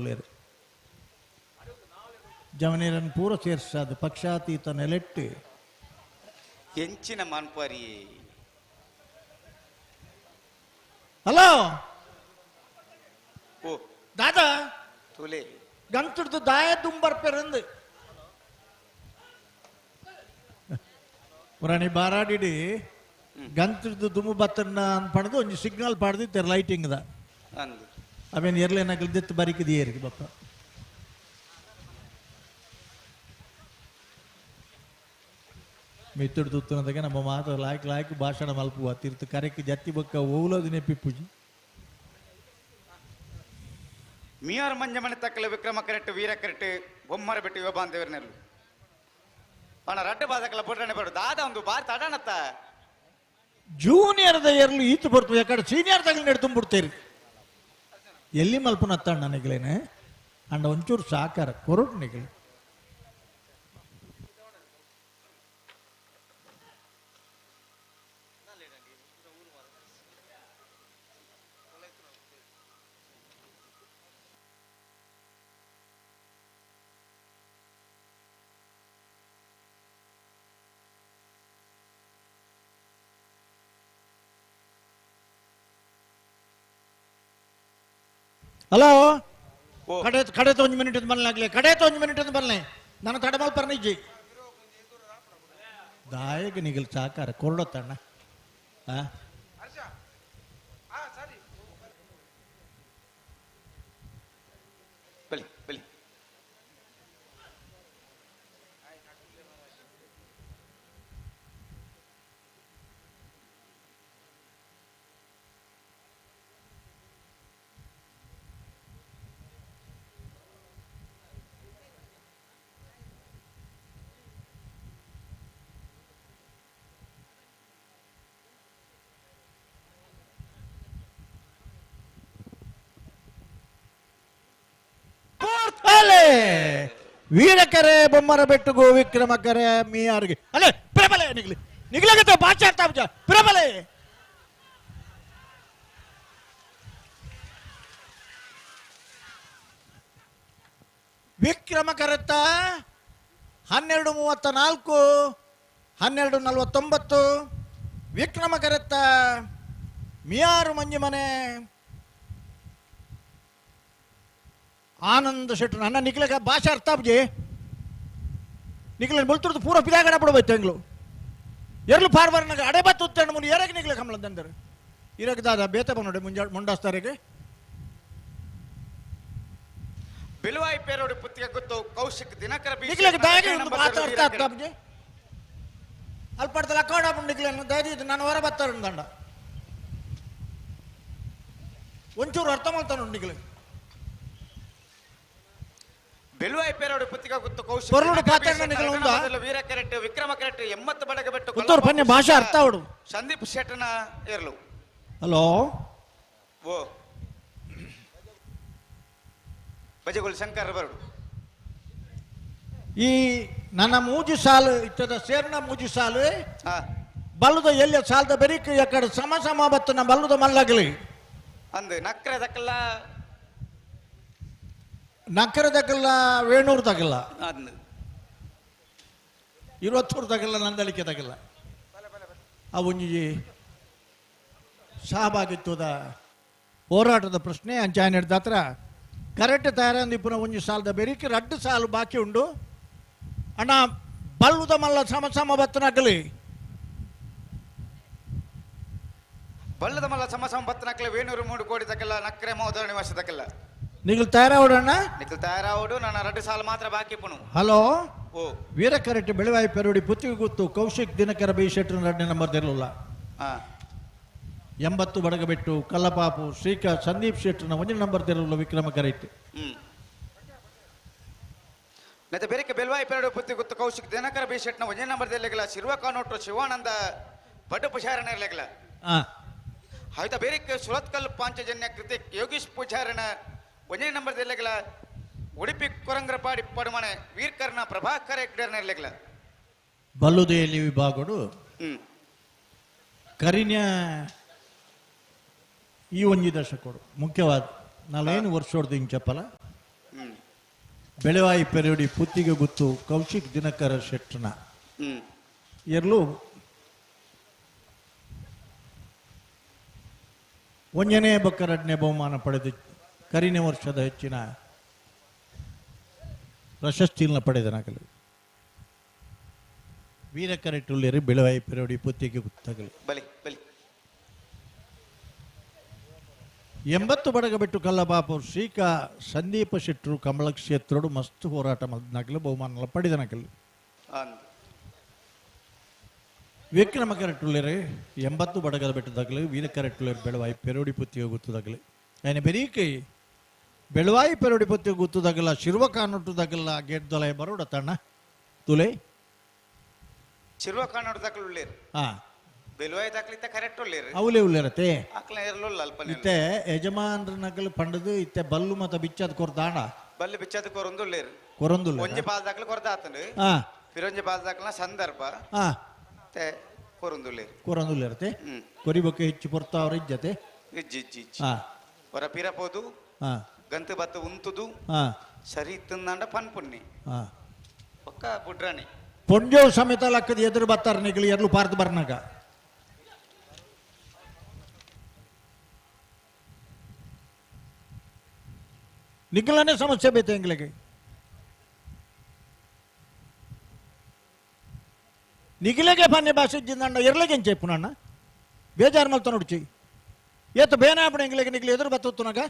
ಜವನೇರನ್ನು ಪೂರ ಸೇರಿಸಾದ ಪಕ್ಷಾತೀತ ನೆಲೆಟ್ಟು ಎಂಚಿನ ಮಾನ್ಪಾರಿ ಹಲೋ ಓ ದಾದಾ ತುಲೆ ಗಂತುಡ್ದು ದಾಯ ತುಂಬರ್ಪೆರಂದು ಪುರಾಣಿ ಬಾರಾಡಿಡಿ ಗಂತುಡ್ದು ದುಮ್ಮು ಬತ್ತನ್ನ ಅನ್ಪಣದು ಒಂಜಿ ಸಿಗ್ನಲ್ ಪಾಡ್ದಿತ್ತೆ ಲೈಟಿಂಗ್ದ ಅವೇನು ಎರ್ಲೇನಾಗಲ್ದಿತ್ತು ಬರಿಕಿದಿ ಏರಿಗೆ ಬಪ್ಪ ಮಿತ್ತುಡು ತುತ್ತನದಾಗ ನಮ್ಮ ಮಾತು ಲಾಯ್ಕ್ ಲಾಯ್ಕ್ ಭಾಷಣ ಮಲ್ಪುವ ತೀರ್ಥ ಕರೆಕ್ಕೆ ಜತ್ತಿ ಬಕ್ಕ ಓಲೋದಿನೇ ಪಿಪ್ಪುಜಿ ಮಿಯಾರ್ ಮಂಜಮನೆ ತಕ್ಕಲ ವಿಕ್ರಮ ಕರೆಕ್ಟ್ ವೀರ ಕರೆಕ್ಟ್ ಬೊಮ್ಮರ ಬಿಟ್ಟು ಯುವ ಬಾಂಧವರನ್ನೆಲ್ಲ ಅಣ್ಣ ರಡ್ಡ ಬಾದಕಲ ಪುಟ್ಟಣೆ ಬರು ದಾದ ಒಂದು ಬಾರ್ ತಡಣತ್ತ ಜೂನಿಯರ್ದ ಎರ್ಲು ಈತು ಬರ್ತದೆ ಯಾಕಡೆ ಸೀನಿಯರ್ ತಗಲಿ ನೆಡ್ತುಂಬಿಡ್ತೀರಿ ಎಲ್ಲಿ ಮಲ್ಪನತ್ತ ನನಗೇನೆ ಅಂಡ ಒಂಚೂರು ಸಾಕಾರ ಕೊರಟು ನಿಗಲಿ ಹಲೋ ಕಡೆ ಒಂದು ಮಿನಿಟ್ ಬರಲಾಗ್ಲಿ ಕಡೆ ಒಂದು ಮಿನಿಟ್ ಬರಲಿ ನಾನು ತಡಮಲ್ ಪರ್ನಿಜ್ಜಿ ದಾಯಗೆ ನಿಗಲ್ ಸಾಕಾರ ಕೊರಡತ್ತಣ್ಣ ಬಲಿ ಬಲಿ ವೀರಕರೆ ಬೊಮ್ಮರ ಬೆಟ್ಟುಗೋ ವಿಕ್ರಮಕರೆ ಮೀಯಾರ್ಗೆ ಅಲ್ಲೇ ಪ್ರಬಲೆ ನಿಗ್ಲಿ ನಿಗ್ಲಾಗತ್ತೆ ಭಾಷೆ ಅರ್ಥ ಪ್ರಬಲೆ ವಿಕ್ರಮಕರತ್ತ 12:34 12:49 ವಿಕ್ರಮಕರತ್ತ ಮಿಯಾರು ಮಂಜಿಮನೆ ಆನಂದ್ ಶೆಟ್ರು ನನ್ನ ನಿಖಿಲಕ ಭಾಷೆ ಅರ್ಥ ಬಜಿ ನಿಖಿಲ ಮುಲ್ತುರ್ದು ಪೂರ ಪಿದಾಗಡ ಬಿಡಬೇಕು ಎಂಗ್ಲು ಎರ್ಲು ಪಾರ್ಬರ್ನಾಗ ಅಡೆ ಬತ್ತು ಉತ್ತಣ್ಣ ಮುನಿ ಎರಗೆ ನಿಖಿಲ ಕಮಲದಂದರು ಇರಕ್ಕೆ ದಾದ ಬೇತ ಬಂದೋಡೆ ಮುಂಡಾಸ್ತಾರಿಗೆ ಬಿಲ್ವಾಯಿ ಪೇರೋಡಿ ಪುತ್ತಿಗೆ ಗೊತ್ತು ಕೌಶಿಕ್ ದಿನಕರ ನಿಖಿಲಕ್ಕೆ ದಾಗೆ ಒಂದು ಮಾತು ಅರ್ಥ ಅರ್ಥ ಬಜಿ ಅಲ್ಪಡ್ತಲ್ಲ ಅಕ್ಕೌಡ ನಿಖಿಲನ್ನು ದಯದಿ ನಾನು ಹೊರ ಬತ್ತಾರ ದಂಡ ಒಂಚೂರು ಅರ್ಥ ಮಾಡ್ತಾನು ನಿಖಿಲ ಬೆಲ್ವಾಯಿ ಪೇರೋಡಿ ಪುತ್ತಿಗೆ ಗೊತ್ತು ಕೌಶಿಕ್ ಪೊರ್ಲುಡು ಪಾತ್ರ ನಿಖಿಲ ಉಂದ ವೀರ ಕರೆಕ್ಟ್ ವಿಕ್ರಮ ಕರೆಕ್ಟ್ 80 ಬಡಗ ಬೆಟ್ಟು ಉತ್ತೂರು ಪನ್ನೆ ಭಾಷೆ ಅರ್ಥ ಅವಡು ಸಂದೀಪ್ ಶೆಟ್ಟನ ಇರ್ಲು ಹಲೋ ಓ ಬಜೆಗೋಲ್ ಶಂಕರ್ ಬರಡು ಈ ನನ್ನ ಮೂಜಿ ಸಾಲು ಇತ್ತದ ಸೇರ್ನ ಮೂಜಿ ಸಾಲು ಬಲ್ಲುದ ಎಲ್ಲಿ ಸಾಲದ ಬೆರಿಕ್ ಎಕಡೆ ಸಮ ಬತ್ತನ ಬಲ್ಲುದ ಮಲ್ಲಗಲಿ ಅಂದ್ ನಕ್ರದಕ್ಕಲ್ಲ ನಕ್ಕರದಕ್ಕಲ್ಲ ವೇಣೂರು ತಗಲ್ಲ ಅಂದ್ 20 ತಗಲ್ಲ ನಂದಳಿಕೆ ತಗಲ್ಲ ಆ ಒಂಜಿ ಸಹಭಾಗಿತ್ವದ ಹೋರಾಟದ ಪ್ರಶ್ನೆ ಅಂಚಾಯನ ಹಿಡ್ದ ಹತ್ರ ಕರೆಕ್ಟ್ ತಯಾರಂದಿಪ್ಪುನ ಒಂಜಿ ಸಾಲದ ಬೆರಿಕ್ 2 ಸಾಲು ಬಾಕಿ ಉಂಡು ಅಣ್ಣ ಬಲ್ಲುದ ಮಲ್ಲ ಸಮ ಬತ್ತನಗಲಿ ಬಲ್ಲದ ಮಲ್ಲ ಸಮ ಬತ್ತನಕ್ಕಲ ವೇಣೂರು 3 ಕೋಟಿ ತಕ್ಕಲ್ಲ ನಕ್ರೆ ಮೋದರ ನಿವಾಸ ತಕ್ಕಲ್ಲ ನಿಖಿಲ್ ತಯಾರಾವಡಣ್ಣ ನಿಖಿಲ್ ತಯಾರಾವಡು ನನ್ನ 2 ಸಾಲು ಮಾತ್ರ ಬಾಕಿ ಪುನು ಹಲೋ ಓ ವೀರ ಕರೆಕ್ಟ್ ಬೆಳವಾಯಿ ಪೆರೋಡಿ ಪುತ್ತಿಗೆ ಗೊತ್ತು ಕೌಶಿಕ್ ದಿನಕರ ಬಿ ಶೆಟ್ರು 2 ನಂಬರ್ ತೆರಲಿಲ್ಲ 80 ಬಡಗಬೆಟ್ಟು ಕಲ್ಲಪಾಪು ಶ್ರೀಕಾ ಸಂದೀಪ್ ಶೆಟ್ರನ 1 ನಂಬರ್ ತೆರಲಿಲ್ಲ ವಿಕ್ರಮ ಕರೆಕ್ಟ್ ನೆತ ಬೇರೆ ಬೆಲ್ವಾಯಿ ಪೆರೋಡಿ ಪುತ್ತಿಗೆ ಗೊತ್ತು ಕೌಶಿಕ್ ದಿನಕರ ಬಿ ಶೆಟ್ನ 1 ನಂಬರ್ ತೆರಲಿಲ್ಲ ಶಿರ್ವ ಕಾನೋಟು ಶಿವಾನಂದ ಬಡ್ಡ ಪುಷಾರಣ ಇರಲಿಲ್ಲ ಆಯ್ತಾ ಬೇರೆ ಸುರತ್ಕಲ್ ಪಾಂಚಜನ್ಯ ಕೃತಿಕ್ ಯೋಗೀಶ್ ಪೂಜಾರಣ 1 ನಂಬರ್ ತೆರಲಿಲ್ಲ ಉಡುಪಿ ಕೊರಂಗ್ರಪಾಡಿ ಪಡುಮನೆ ವೀರ್ಕರ್ನ ಪ್ರಭಾಕರ ಎಕ್ಡರ್ನ ಇರಲಿಲ್ಲ ಬಲ್ಲುದೆಯಲ್ಲಿ ವಿಭಾಗಡು ಕರಿನ್ಯ ಈ ಒಂಜಿ ದಶಕಡು ಮುಖ್ಯವಾದ ನಾವೇನು ವರ್ಷೋಡ್ದು ಹಿಂಗೆ ಚಪ್ಪಲ ಬೆಳವಾಯಿ ಪೆರೋಡಿ ಪುತ್ತಿಗೆ ಗೊತ್ತು ಕೌಶಿಕ್ ದಿನಕರ ಶೆಟ್ರನ ಎರ್ಲು ಒಂಜನೇ ಬಕ್ಕ 2ನೇ ಬಹುಮಾನ ಪಡೆದು ಕರಿನೆ ವರ್ಷದ ಹೆಚ್ಚಿನ ಪ್ರಶಸ್ತಿನ ಪಡೆದ ನಗಲು ವೀರ ಕರೆಕ್ಟುಳ್ಳೇರಿ ಬೆಳವಾಯಿ ಪೆರೋಡಿ ಪುತ್ತಿಗೆ ಗೊತ್ತಾಗಲಿ ಬಲಿ ಬಲಿ 80 ಬಡಗಬೆಟ್ಟು ಕಲ್ಲಬಾಪು ಶ್ರೀಕಾ ಸಂದೀಪ ಶೆಟ್ರು ಕಮಲ ಕ್ಷೇತ್ರಡು ಮಸ್ತ್ ಹೋರಾಟ ನಗಲು ಬಹುಮಾನ ಪಡೆದ ನಗಲು ವಿಕ್ರಮ ಕರೆಕ್ಟುಳ್ಳೇರು 80 ಬಡಗದ ಬೆಟ್ಟದಾಗಲು ವೀರ ಕರೆಕ್ಟುಳ್ಳೇರು ಬೆಳವಾಯಿ ಪೆರೋಡಿ ಪುತ್ತಿಗೆ ಗೊತ್ತದಾಗಲಿ ఆయన ಬೆರೀಕೈ ಬೆಳವಾಯಿ ಪೆರೋಡಿ ಪುತ್ತಿಗೆ ಗೊತ್ತದಾಗಲ್ಲ ಶಿರುವ ಕಾನೂಟದಾಗಲ್ಲ ಗೇಟ್ ದೊಲಯ ಬರೋಡ ತಣ್ಣ ತುಲೆ ಶಿರುವ ಕಾನೂಟದಾಗಲು ಉಳ್ಳೇರು ಹಾ ಬೆಳವಾಯಿ ದಾಖಲಿತ ಕರೆಕ್ಟ್ ಉಳ್ಳೇರು ಅವಲೇ ಉಳ್ಳೇರತೆ ಆಕಲ ಇರಲಿಲ್ಲ ಅಲ್ಪನೆ ಇತ್ತೆ ಯಜಮಾನ್ರ ನಗಲು ಪಂಡದು ಇತ್ತೆ ಬಲ್ಲು ಮತ ಬಿಚ್ಚದ ಕೊರ್ದಾಣ ಬಲ್ಲಿ ಬಿಚ್ಚದ ಕೊರೊಂದು ಉಳ್ಳೇರು ಕೊರೊಂದುಲ್ಲ ಒಂಜಿ ಪಾಲ್ ದಾಖಲು ಕೊರದಾತನು ಹಾ ಫಿರೊಂಜಿ ಪಾಲ್ ದಾಖಲ ಸಂದರ್ಭ ಹಾ ಮತ್ತೆ ಕೊರೊಂದುಳ್ಳೇರು ಕೊರೊಂದುಲ್ಲರತೆ ಕೊರಿಬಕ್ಕೆ ಹೆಚ್ಚು ಪೊರ್ತ ಅವ್ರ ಇಜ್ಜತೆ ಇಜ್ಜಿ ಇಜ್ಜಿ ಇಜ್ಜಿ ಹಾ ಹೊರ ಪಿರಪೋದು ಹಾ ಗಂತು ಬತ್ತು ಉಂತುದು ಹಾ ಸರಿ ಇತ್ತಂದಂಡ ಪನ್ಪುಣ್ಣಿ ಹಾ ಪಕ್ಕ ಬುಡ್ರಾಣಿ ಪೊಂಜೋ ಸಮೇತ ಲಕ್ಕದ ಎದುರು ಬತ್ತಾರ ನಿಗಲಿ ಎರ್ಲು ಪಾರ್ದು ಬರ್ನಾಗ ನಿಖಲನೇ ಸಮಸ್ಯೆ ಬೇತೆ ಎಂಗ್ಲಿಗೆ ನಿಖಿಲೆಗೆ ಪನ್ನೆ ಭಾಷೆ ಇದ್ದಿಂದಣ್ಣ ಎರ್ಲೆಗೆಂಚೆ ಪುನಣ್ಣ ಬೇಜಾರು ಮಲ್ತ ನೋಡ್ಚಿ ಏತು ಬೇನಾಪಣ ಎಂಗ್ಲಿಗೆ ನಿಖಿಲಿ ಎದುರು ಬತ್ತುತ್ತು ನಗ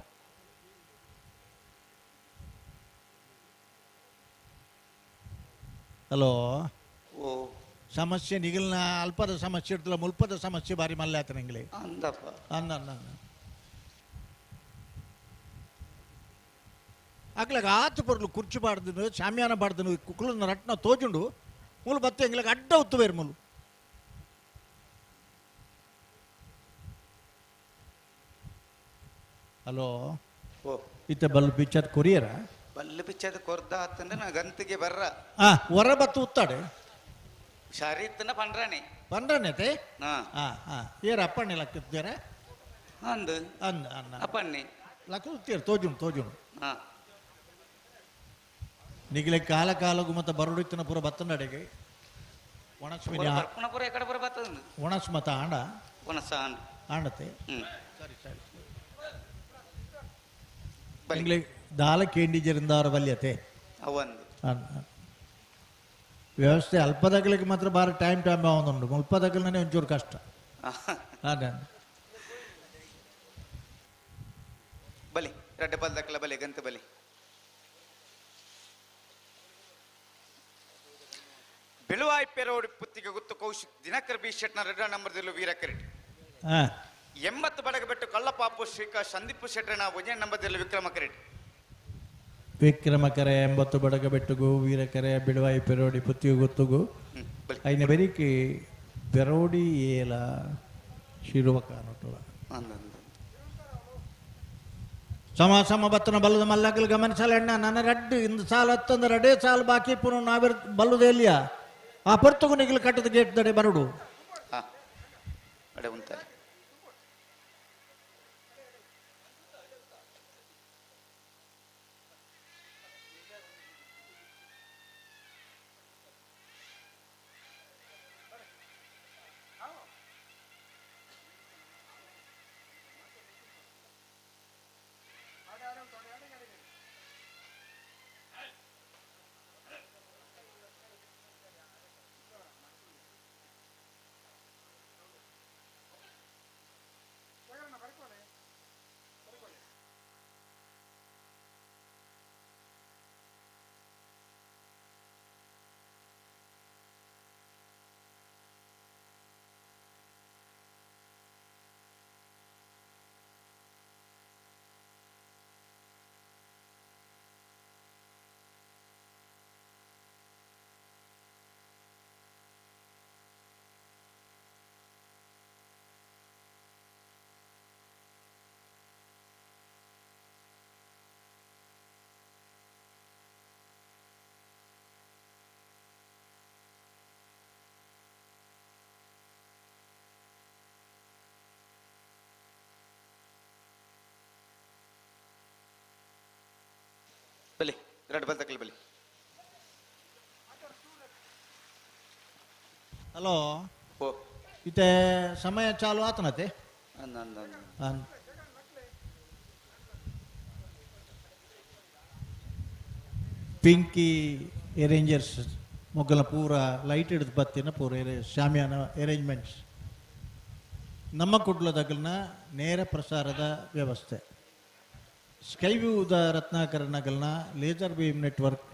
ಹಲೋ ಓ ಸಮಸ್ಯೆ ನಿಗಿಲ್ನ ಅಲ್ಪದ ಸಮಸ್ಯೆ ಇರ್ತಲ್ಲ ಮುಲ್ಪದ ಸಮಸ್ಯೆ ಬಾರಿ ಮಲ್ಲೆ ಆತನ ಎಂಗ್ಲಿ ಅಂದಪ್ಪ ಅಂದ ಆಗ್ಲಾಗ ಆತು ಬರ್ಲು ಕುರ್ಚಿ ಬಾಡ್ದನು ಶಾಮ್ಯಾನ ಬಾಡ್ದನು ಕುಕ್ಲನ್ನ ರಟ್ನ ತೋಜುಂಡು ಮೂಲು ಬತ್ತೆ ಎಂಗ್ಲಾಗ ಅಡ್ಡ ಉತ್ತುವೇರು ಮೂಲು ಹಲೋ ಓ ಇತ್ತೆ ಬಲ್ಲು ಬಿಚ್ಚದ ಕೊರಿಯರ ಬಲ್ಲು ಬಿಚ್ಚದ ಕೊರ್ದ ಆತಂದ್ರೆ ನಾ ಗಂತಿಗೆ ಬರ್ರ ಹೊರ ಬತ್ತು ಉತ್ತಾಡೆ ಶಾರಿ ಇತ್ತನ ಪಂಡ್ರಾಣಿ ಪಂಡ್ರನೇತೆ ಹಾ ಏರ ಅಪ್ಪಣ್ಣೆ ಲಕ್ಕಿದ್ದಾರ ಅಂದು ಅಂದ ಅನ್ನ ಅಪ್ಪಣ್ಣಿ ಲಕ್ಕ ಉತ್ತೀರು ತೋಜುಂಡು ಹಾ ನಿಗಲೆ ಕಾಲ ಕಾಲಗು ಮತ್ತೆ ಬರುಡಿತ್ತಿನ ಪೂರ ಬತ್ತನಡೆಗೆ ಒಣಸ್ಮಿನಿ ಪುರ ಎಕಡೆ ಪುರ ಬರ್ತದ ಒಣಸ್ ಮತ ಆಂಡ ಒಣಸ ಆಂಡತೆ ಹ್ಮ್ ಸರಿ ಸರಿ ನಿಗಲೆ ದಾಲ ಕೇಂಡಿಜರಿಂದಾರ ಬಲ್ಯತೆ ಅವಂದು ವ್ಯವಸ್ಥೆ ಅಲ್ಪದಾಗಲಿಕ್ಕೆ ಮಾತ್ರ ಬಾರಿ ಟೈಮ್ ಆಗುಂಡು ಮುಲ್ಪದಾಗಲೇ ಒಂಚೂರು ಕಷ್ಟ ಅದೇ ಬಲಿ ರಡ್ಡೆ ಬಲ್ದಕ್ಕಲ ಬಲಿ ಗಂತ ಬಲಿ ಬೆಳುವಾಯಿ ಪೆರೋಡಿ ಪುತ್ತಿಗೆ ಗುತ್ತು ಕೌಶಿಕ್ ದಿನಕರ್ ಬಿ ಶೆಟ್ನ ರೆಡ್ಡ ನಂಬರ್ದಲ್ಲೂ ವೀರ ಕಿರೀಟ್ 80 ಬಡಗ ಬೆಟ್ಟು ಕಳ್ಳಪಾಪು ಶ್ರೀಕಾ ಸಂದೀಪ್ ಶೆಟ್ಟನ ಒಂಜೆ ನಂಬರ್ದಲ್ಲೂ ವಿಕ್ರಮ ಕಿರೀಟ್ ವಿಕ್ರಮಕರೆ 80 ಬಡಗ ಬೆಟ್ಟುಗು ವೀರಕರೆ ಬಿಡುವಾಯಿ ಪೆರೋಡಿ ಪುತ್ತಿಗೆ ಗುತ್ತುಗು ಐನ ಬೆರಿಕಿ ಪೆರೋಡಿ ಏಲ ಶಿರುವ ಕಾನೋಟುಳ ಸಮ ಬತ್ತನ ಬಲ್ಲದ ಮಲ್ಲಗಲ್ ಗಮನಿಸಲಣ್ಣ ನನ್ನ ರಡ್ಡು ಇಂದು ಸಾಲ ಹತ್ತಂದ ರಡೇ ಸಾಲ ಬಾಕಿ ಪುನಃ ನಾವಿರ್ ಬಲ್ಲುದೇ ಇಲ್ಲಿಯ ಆ ಪೊರ್ತುಗು ನಿಗಲು ಕಟ್ಟದ ಗೇಟ್ ದಡೆ ಬರಡು ಅಡೆ ಉಂಟಲ್ಲ ಬಲಿ ರಡ್ಡ ಬಲ್ದಕ್ಕಲ ಬಲಿ ಹಲೋ ಓ ಇತ್ತೆ ಸಮಯ ಚಾಲು ಆತನತೆ ಪಿಂಕಿ ಅರೇಂಜರ್ಸ್ ಮೊಗ್ಗಲ ಪೂರ ಲೈಟ್ ಹಿಡಿದು ಬತ್ತಿನ ಪೂರ ಶಾಮಿಯಾನ ಅರೇಂಜ್ಮೆಂಟ್ಸ್ ನಮ್ಮ ಕುಡ್ಲದಾಗಲ್ನ ನೇರ ಪ್ರಸಾರದ ವ್ಯವಸ್ಥೆ ಸ್ಕೈವ್ಯೂದ ರತ್ನಾಕರ ನಗಲ್ನ laser beam network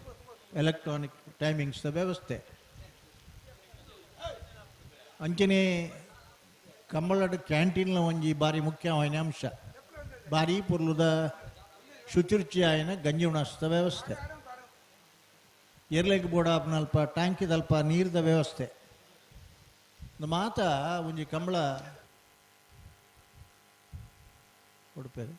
electronic timings ವ್ಯವಸ್ಥೆ ಅಂಚನೆ ಕಂಬಳದ ಕ್ಯಾಂಟೀನ್ಲ ಒಂಜಿ ಬಾರಿ ಮುಖ್ಯವಾದ ಅಂಶ ಬಾರಿ ಪುರ್ಲುದ ಶುಚಿರುಚಿ ಆಯ್ನ ಗಂಜಿ ಉಣಸ್ದ ವ್ಯವಸ್ಥೆ ಎರ್ಲೆಗ್ ಬೋಡಾಪ್ನಲ್ಪ ಟ್ಯಾಂಕಿದಲ್ಪ ನೀರ್ದ ವ್ಯವಸ್ಥೆ ಮಾತ ಒಂಜಿ ಕಂಬಳ ಉಡುಪೇರು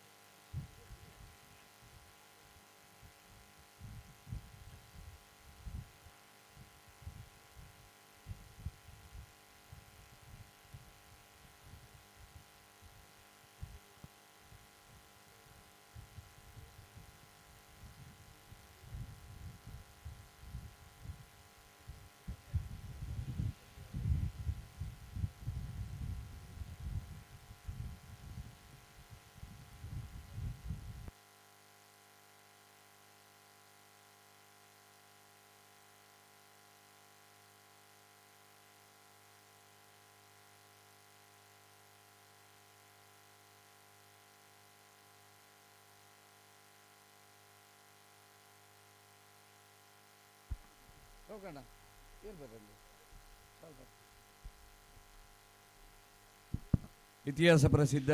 ಇತಿಹಾಸ ಪ್ರಸಿದ್ಧ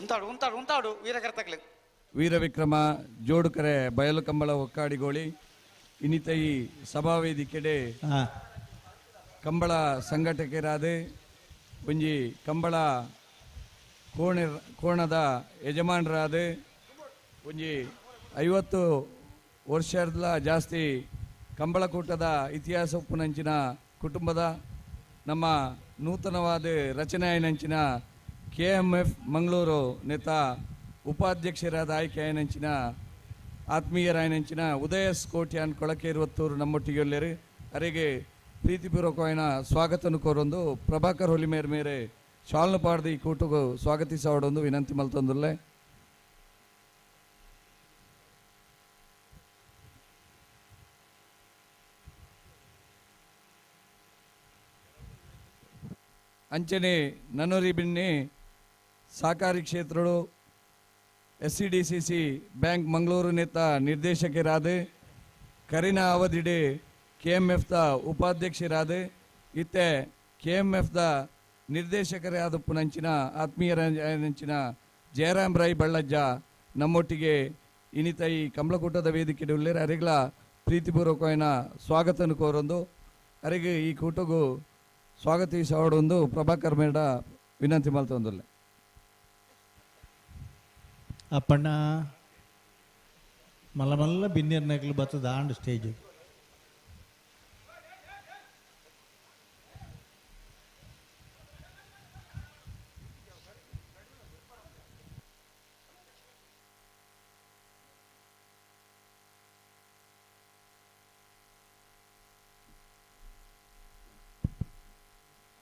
ಉಂತಾಡು ವೀರಕರ್ತಕ್ಲೆ ವೀರವಿಕ್ರಮ ಜೋಡುಕರೆ ಬಯಲು ಕಂಬಳ ಒಕ್ಕಾಡಿಗೋಳಿ ಇನ್ನಿತೈ ಸಭಾವೇದಿಕೆಡೆ ಕಂಬಳ ಸಂಘಟಕರಾದ ಒಂಜಿ ಕಂಬಳ ಕೋಣದ ಯಜಮಾನರಾದ ಒಂಜಿ 50 ವರ್ಷದ ಜಾಸ್ತಿ ಕಂಬಳಕೂಟದ ಇತಿಹಾಸ ಉಪ್ಪುನಂಚಿನ ಕುಟುಂಬದ ನಮ್ಮ ನೂತನವಾದ ರಚನೆ ಆಯ್ನಂಚಿನ KMF ಮಂಗಳೂರು ನೇತ ಉಪಾಧ್ಯಕ್ಷರಾದ ಆಯ್ಕೆ ಆಯ್ನಂಚಿನ ಆತ್ಮೀಯರಾಯ್ನಂಚಿನ ಉದಯ ಸ್ಕೋಟ್ಯಾನ್ ಕೊಳಕೆ 20 ನಮ್ಮೊಟ್ಟಿಗೆ ಒಳ್ಳೆರು ಅವರಿಗೆ ಪ್ರೀತಿಪೂರ್ವಕವಾದ ಸ್ವಾಗತನು ಕೋರೊಂದು ಪ್ರಭಾಕರ್ ಹೊಲಿಮೇರ್ ಮೇರೆ ಶಾಲ್ನು ಪಾಡ್ದು ಈ ಕೂಟಗೂ ಸ್ವಾಗತಿಸೋಡೊಂದು ವಿನಂತಿ ಮಲ್ತೊಂದುಲ್ಲೆ. ಅಂಚನೆ ನನ್ನೂರಿ ಬಿನ್ನಿ ಸಹಕಾರಿ ಕ್ಷೇತ್ರಗಳು SCDCC ಬ್ಯಾಂಕ್ ಮಂಗಳೂರು ನೇತ ನಿರ್ದೇಶಕರಾದ ಕರೀನಾ ಅವಧಿಡೆ KMF ದ ಉಪಾಧ್ಯಕ್ಷರಾದ ಇತ್ತೆ KMF ದ ನಿರ್ದೇಶಕರಾದ ಪುನಂಚಿನ ಆತ್ಮೀಯರಂಚಿನ ಜಯರಾಮ್ ರೈ ಬಳ್ಳಜ್ಜ ನಮ್ಮೊಟ್ಟಿಗೆ ಇನ್ನಿತ ಈ ಕಂಬಳಕೂಟದ ವೇದಿಕೆ ಉಳ್ಳೇರು ಅರಿಗಳ ಪ್ರೀತಿಪೂರ್ವಕವಾದ ಸ್ವಾಗತನು ಕೋರೊಂದು ಅರಿಗೆ ಈ ಕೂಟಗೂ ಸ್ವಾಗತಿಸೋಡೊಂದು ಪ್ರಭಾಕರ್ ಮೇಡ ವಿನಂತಿ ಮಲ್ತೊಂದುಲ್ಲೆ. ಅಪ್ಪಣ್ಣ ಮಲ್ಲ ಮಲ್ಲ ಬಿನ್ನಿರ್ನಗ್ಲು ಬತ್ತದ ಆಂಡ್ ಸ್ಟೇಜ್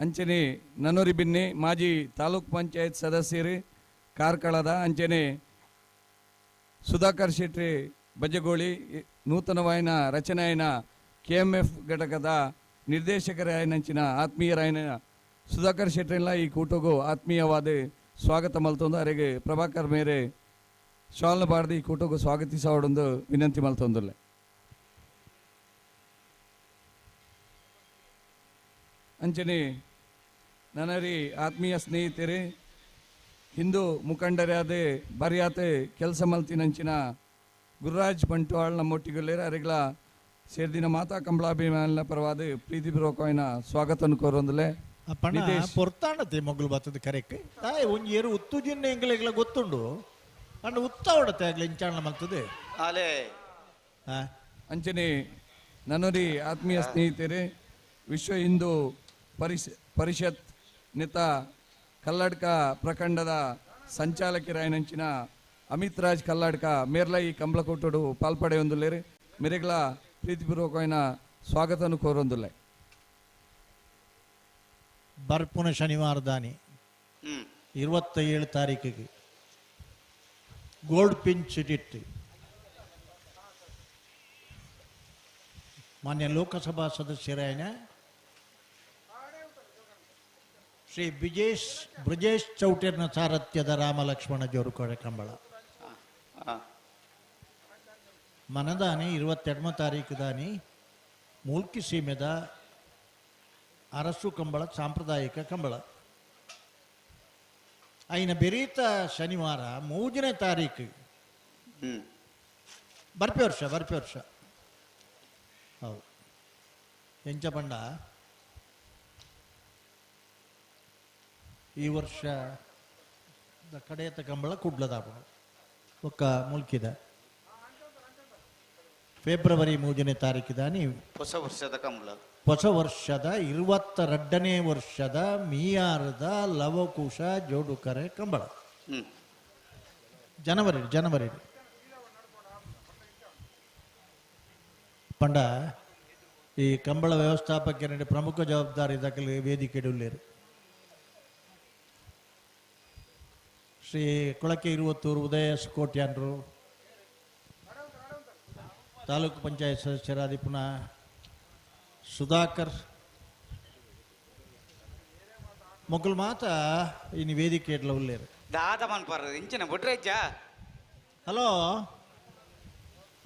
ಅಂಚನೆ ನನ್ನೂರಿ ಬಿನ್ನಿ ಮಾಜಿ ತಾಲೂಕ್ ಪಂಚಾಯತ್ ಸದಸ್ಯರು ಕಾರ್ಕಳದ ಅಂಚನೆ ಸುಧಾಕರ್ ಶೆಟ್ಟಿ ಬಜ್ಜಗೋಳಿ ನೂತನವಾಯಿನ ರಚನೆಯಿನ KMF ಘಟಕದ ನಿರ್ದೇಶಕರಾಯನಂಚಿನ ಆತ್ಮೀಯರಾಯನ ಸುಧಾಕರ್ ಶೆಟ್ಟಿಲ್ಲ ಈ ಕೂಟಗೂ ಆತ್ಮೀಯವಾದ ಸ್ವಾಗತ ಮಲ್ತೊಂದು ಅವರಿಗೆ ಪ್ರಭಾಕರ್ ಮೇರೆ ಶಾಲ್ನ ಬಾರ್ದು ಈ ಕೂಟಗೂ ಸ್ವಾಗತಿಸೋಡೊಂದು ವಿನಂತಿ ಮಲ್ತೊಂದುಲ್ಲೆ. ಅಂಚನೆ ನನರಿ ಆತ್ಮೀಯ ಸ್ನೇಹಿತರೆ ಹಿಂದೂ ಮುಖಂಡರಾದ ಬರಿಯಾತ ಕೆಲಸ ಮಲ್ತಿನಂಚಿನ ಗುರುರಾಜ್ ಬಂಟ್ವಾಳ್ ನಮ್ಮೊಟ್ಟಿಗೆಲ್ಲರ ಅರಿಗಳ ಸೇರ್ದಿನ ಮಾತಾ ಕಂಬಳಾಭಿಮಾನ ಪರವಾದ ಪ್ರೀತಿಪೂರ್ವಕವಾದ ಸ್ವಾಗತನು ಕೋರೊಂದಲೆ. ಅಪ್ಪಣ್ಣ ಪೊರ್ತಾಂಡತೆ ಮೊಗ್ಲು ಬತ್ತದ ಕರೆಕ್ ತಾಯಿ ಒಂಜಿ ಏರು ಉತ್ತುಜಿನ್ನ ಎಂಗ್ಲೆಗ್ಲ ಗೊತ್ತುಂಡು ಅಣ್ಣ ಉತ್ತ ಹೊಡತೆ ಆಗ್ಲಿ ಇಂಚಾಣ ಮಲ್ತದೆ ಅಂಚನೆ ನನರಿ ಆತ್ಮೀಯ ಸ್ನೇಹಿತರೆ ವಿಶ್ವ ಹಿಂದೂ ಪರಿಷತ್ ನೇತ ಕಲ್ಲಡ್ಕ ಪ್ರಖಂಡದ ಸಂಚಾಲಕರಾಯನಂಚಿನ ಅಮಿತ್ ರಾಜ್ ಕಲ್ಲಡ್ಕ ಮೇರ್ಲ ಈ ಕಂಬಳಕೂಟಡು ಪಾಲ್ಪಡೆ ಹೊಂದುಲ್ಲೇರು ಮೆರೆಗಳ ಪ್ರೀತಿಪೂರ್ವಕವಾದ ಸ್ವಾಗತನು ಕೋರೊಂದುಲ್ಲೆ. ಬರ್ಪುನ ಶನಿವಾರ ದಾನಿ 27 ತಾರೀಕಿಗೆ ಗೋಲ್ಡ್ ಪಿಂಚ್ ಇಟ್ಟಿತ್ತು ಮಾನ್ಯ ಲೋಕಸಭಾ ಸದಸ್ಯರಾಯನ ಶ್ರೀ ಬ್ರಿಜೇಶ್ ಚೌಟರ್ನ ಸಾರಥ್ಯದ ರಾಮಲಕ್ಷ್ಮಣ ಜೋರುಕೊಡೆ ಕಂಬಳ ಮನದಾನಿ 22 ತಾರೀಕು ದಾನಿ ಮೂಲ್ಕಿ ಸೀಮೆದ ಅರಸು ಕಂಬಳ ಸಾಂಪ್ರದಾಯಿಕ ಕಂಬಳ ಐನ ಬೆರೀತ ಶನಿವಾರ 3ನೇ ತಾರೀಕು ಬರ್ಪೆ ವರ್ಷ ಹೌದು ಎಂಚ ಪಂಡ ಈ ವರ್ಷ ಕಡೆಯತ್ತ ಕಂಬಳ ಕುಡ್ಲದಾಪ ಒಕ್ಕ ಮುಲ್ಕಿದ ಫೆಬ್ರವರಿ 3ನೇ ತಾರೀಕಿದಾನಿ ಹೊಸ ವರ್ಷದ ಕಂಬಳ ಹೊಸ ವರ್ಷದ 22ನೇ ವರ್ಷದ ಮೀಯಾರದ ಲವಕುಶ ಜೋಡುಕರೆ ಕಂಬಳ ಜನವರಿ ಪಂಡ ಈ ಕಂಬಳ ವ್ಯವಸ್ಥಾಪಕ ಪ್ರಮುಖ ಜವಾಬ್ದಾರಿ ದಾಖಲೆ ವೇದಿಕೆ ಉಳ್ಳೇರು ಶ್ರೀ ಕೊಳಕೆ ಇರುವತ್ತೂರು ಉದಯ ಕೋಟ್ಯಾನ್ರು ತಾಲೂಕು ಪಂಚಾಯತ್ ಸದಸ್ಯರಾದಿ ಪುನಃ ಸುಧಾಕರ್ ಮೊಗಲ್ ಮಾತ ಇನ್ನು ವೇದಿಕೆ ಉಳ್ಳೇರು ದಾದ ಮನ್ಪಾರ ಇಂಚಿನ ಬುಡ್ರಜ್ಜ ಹಲೋ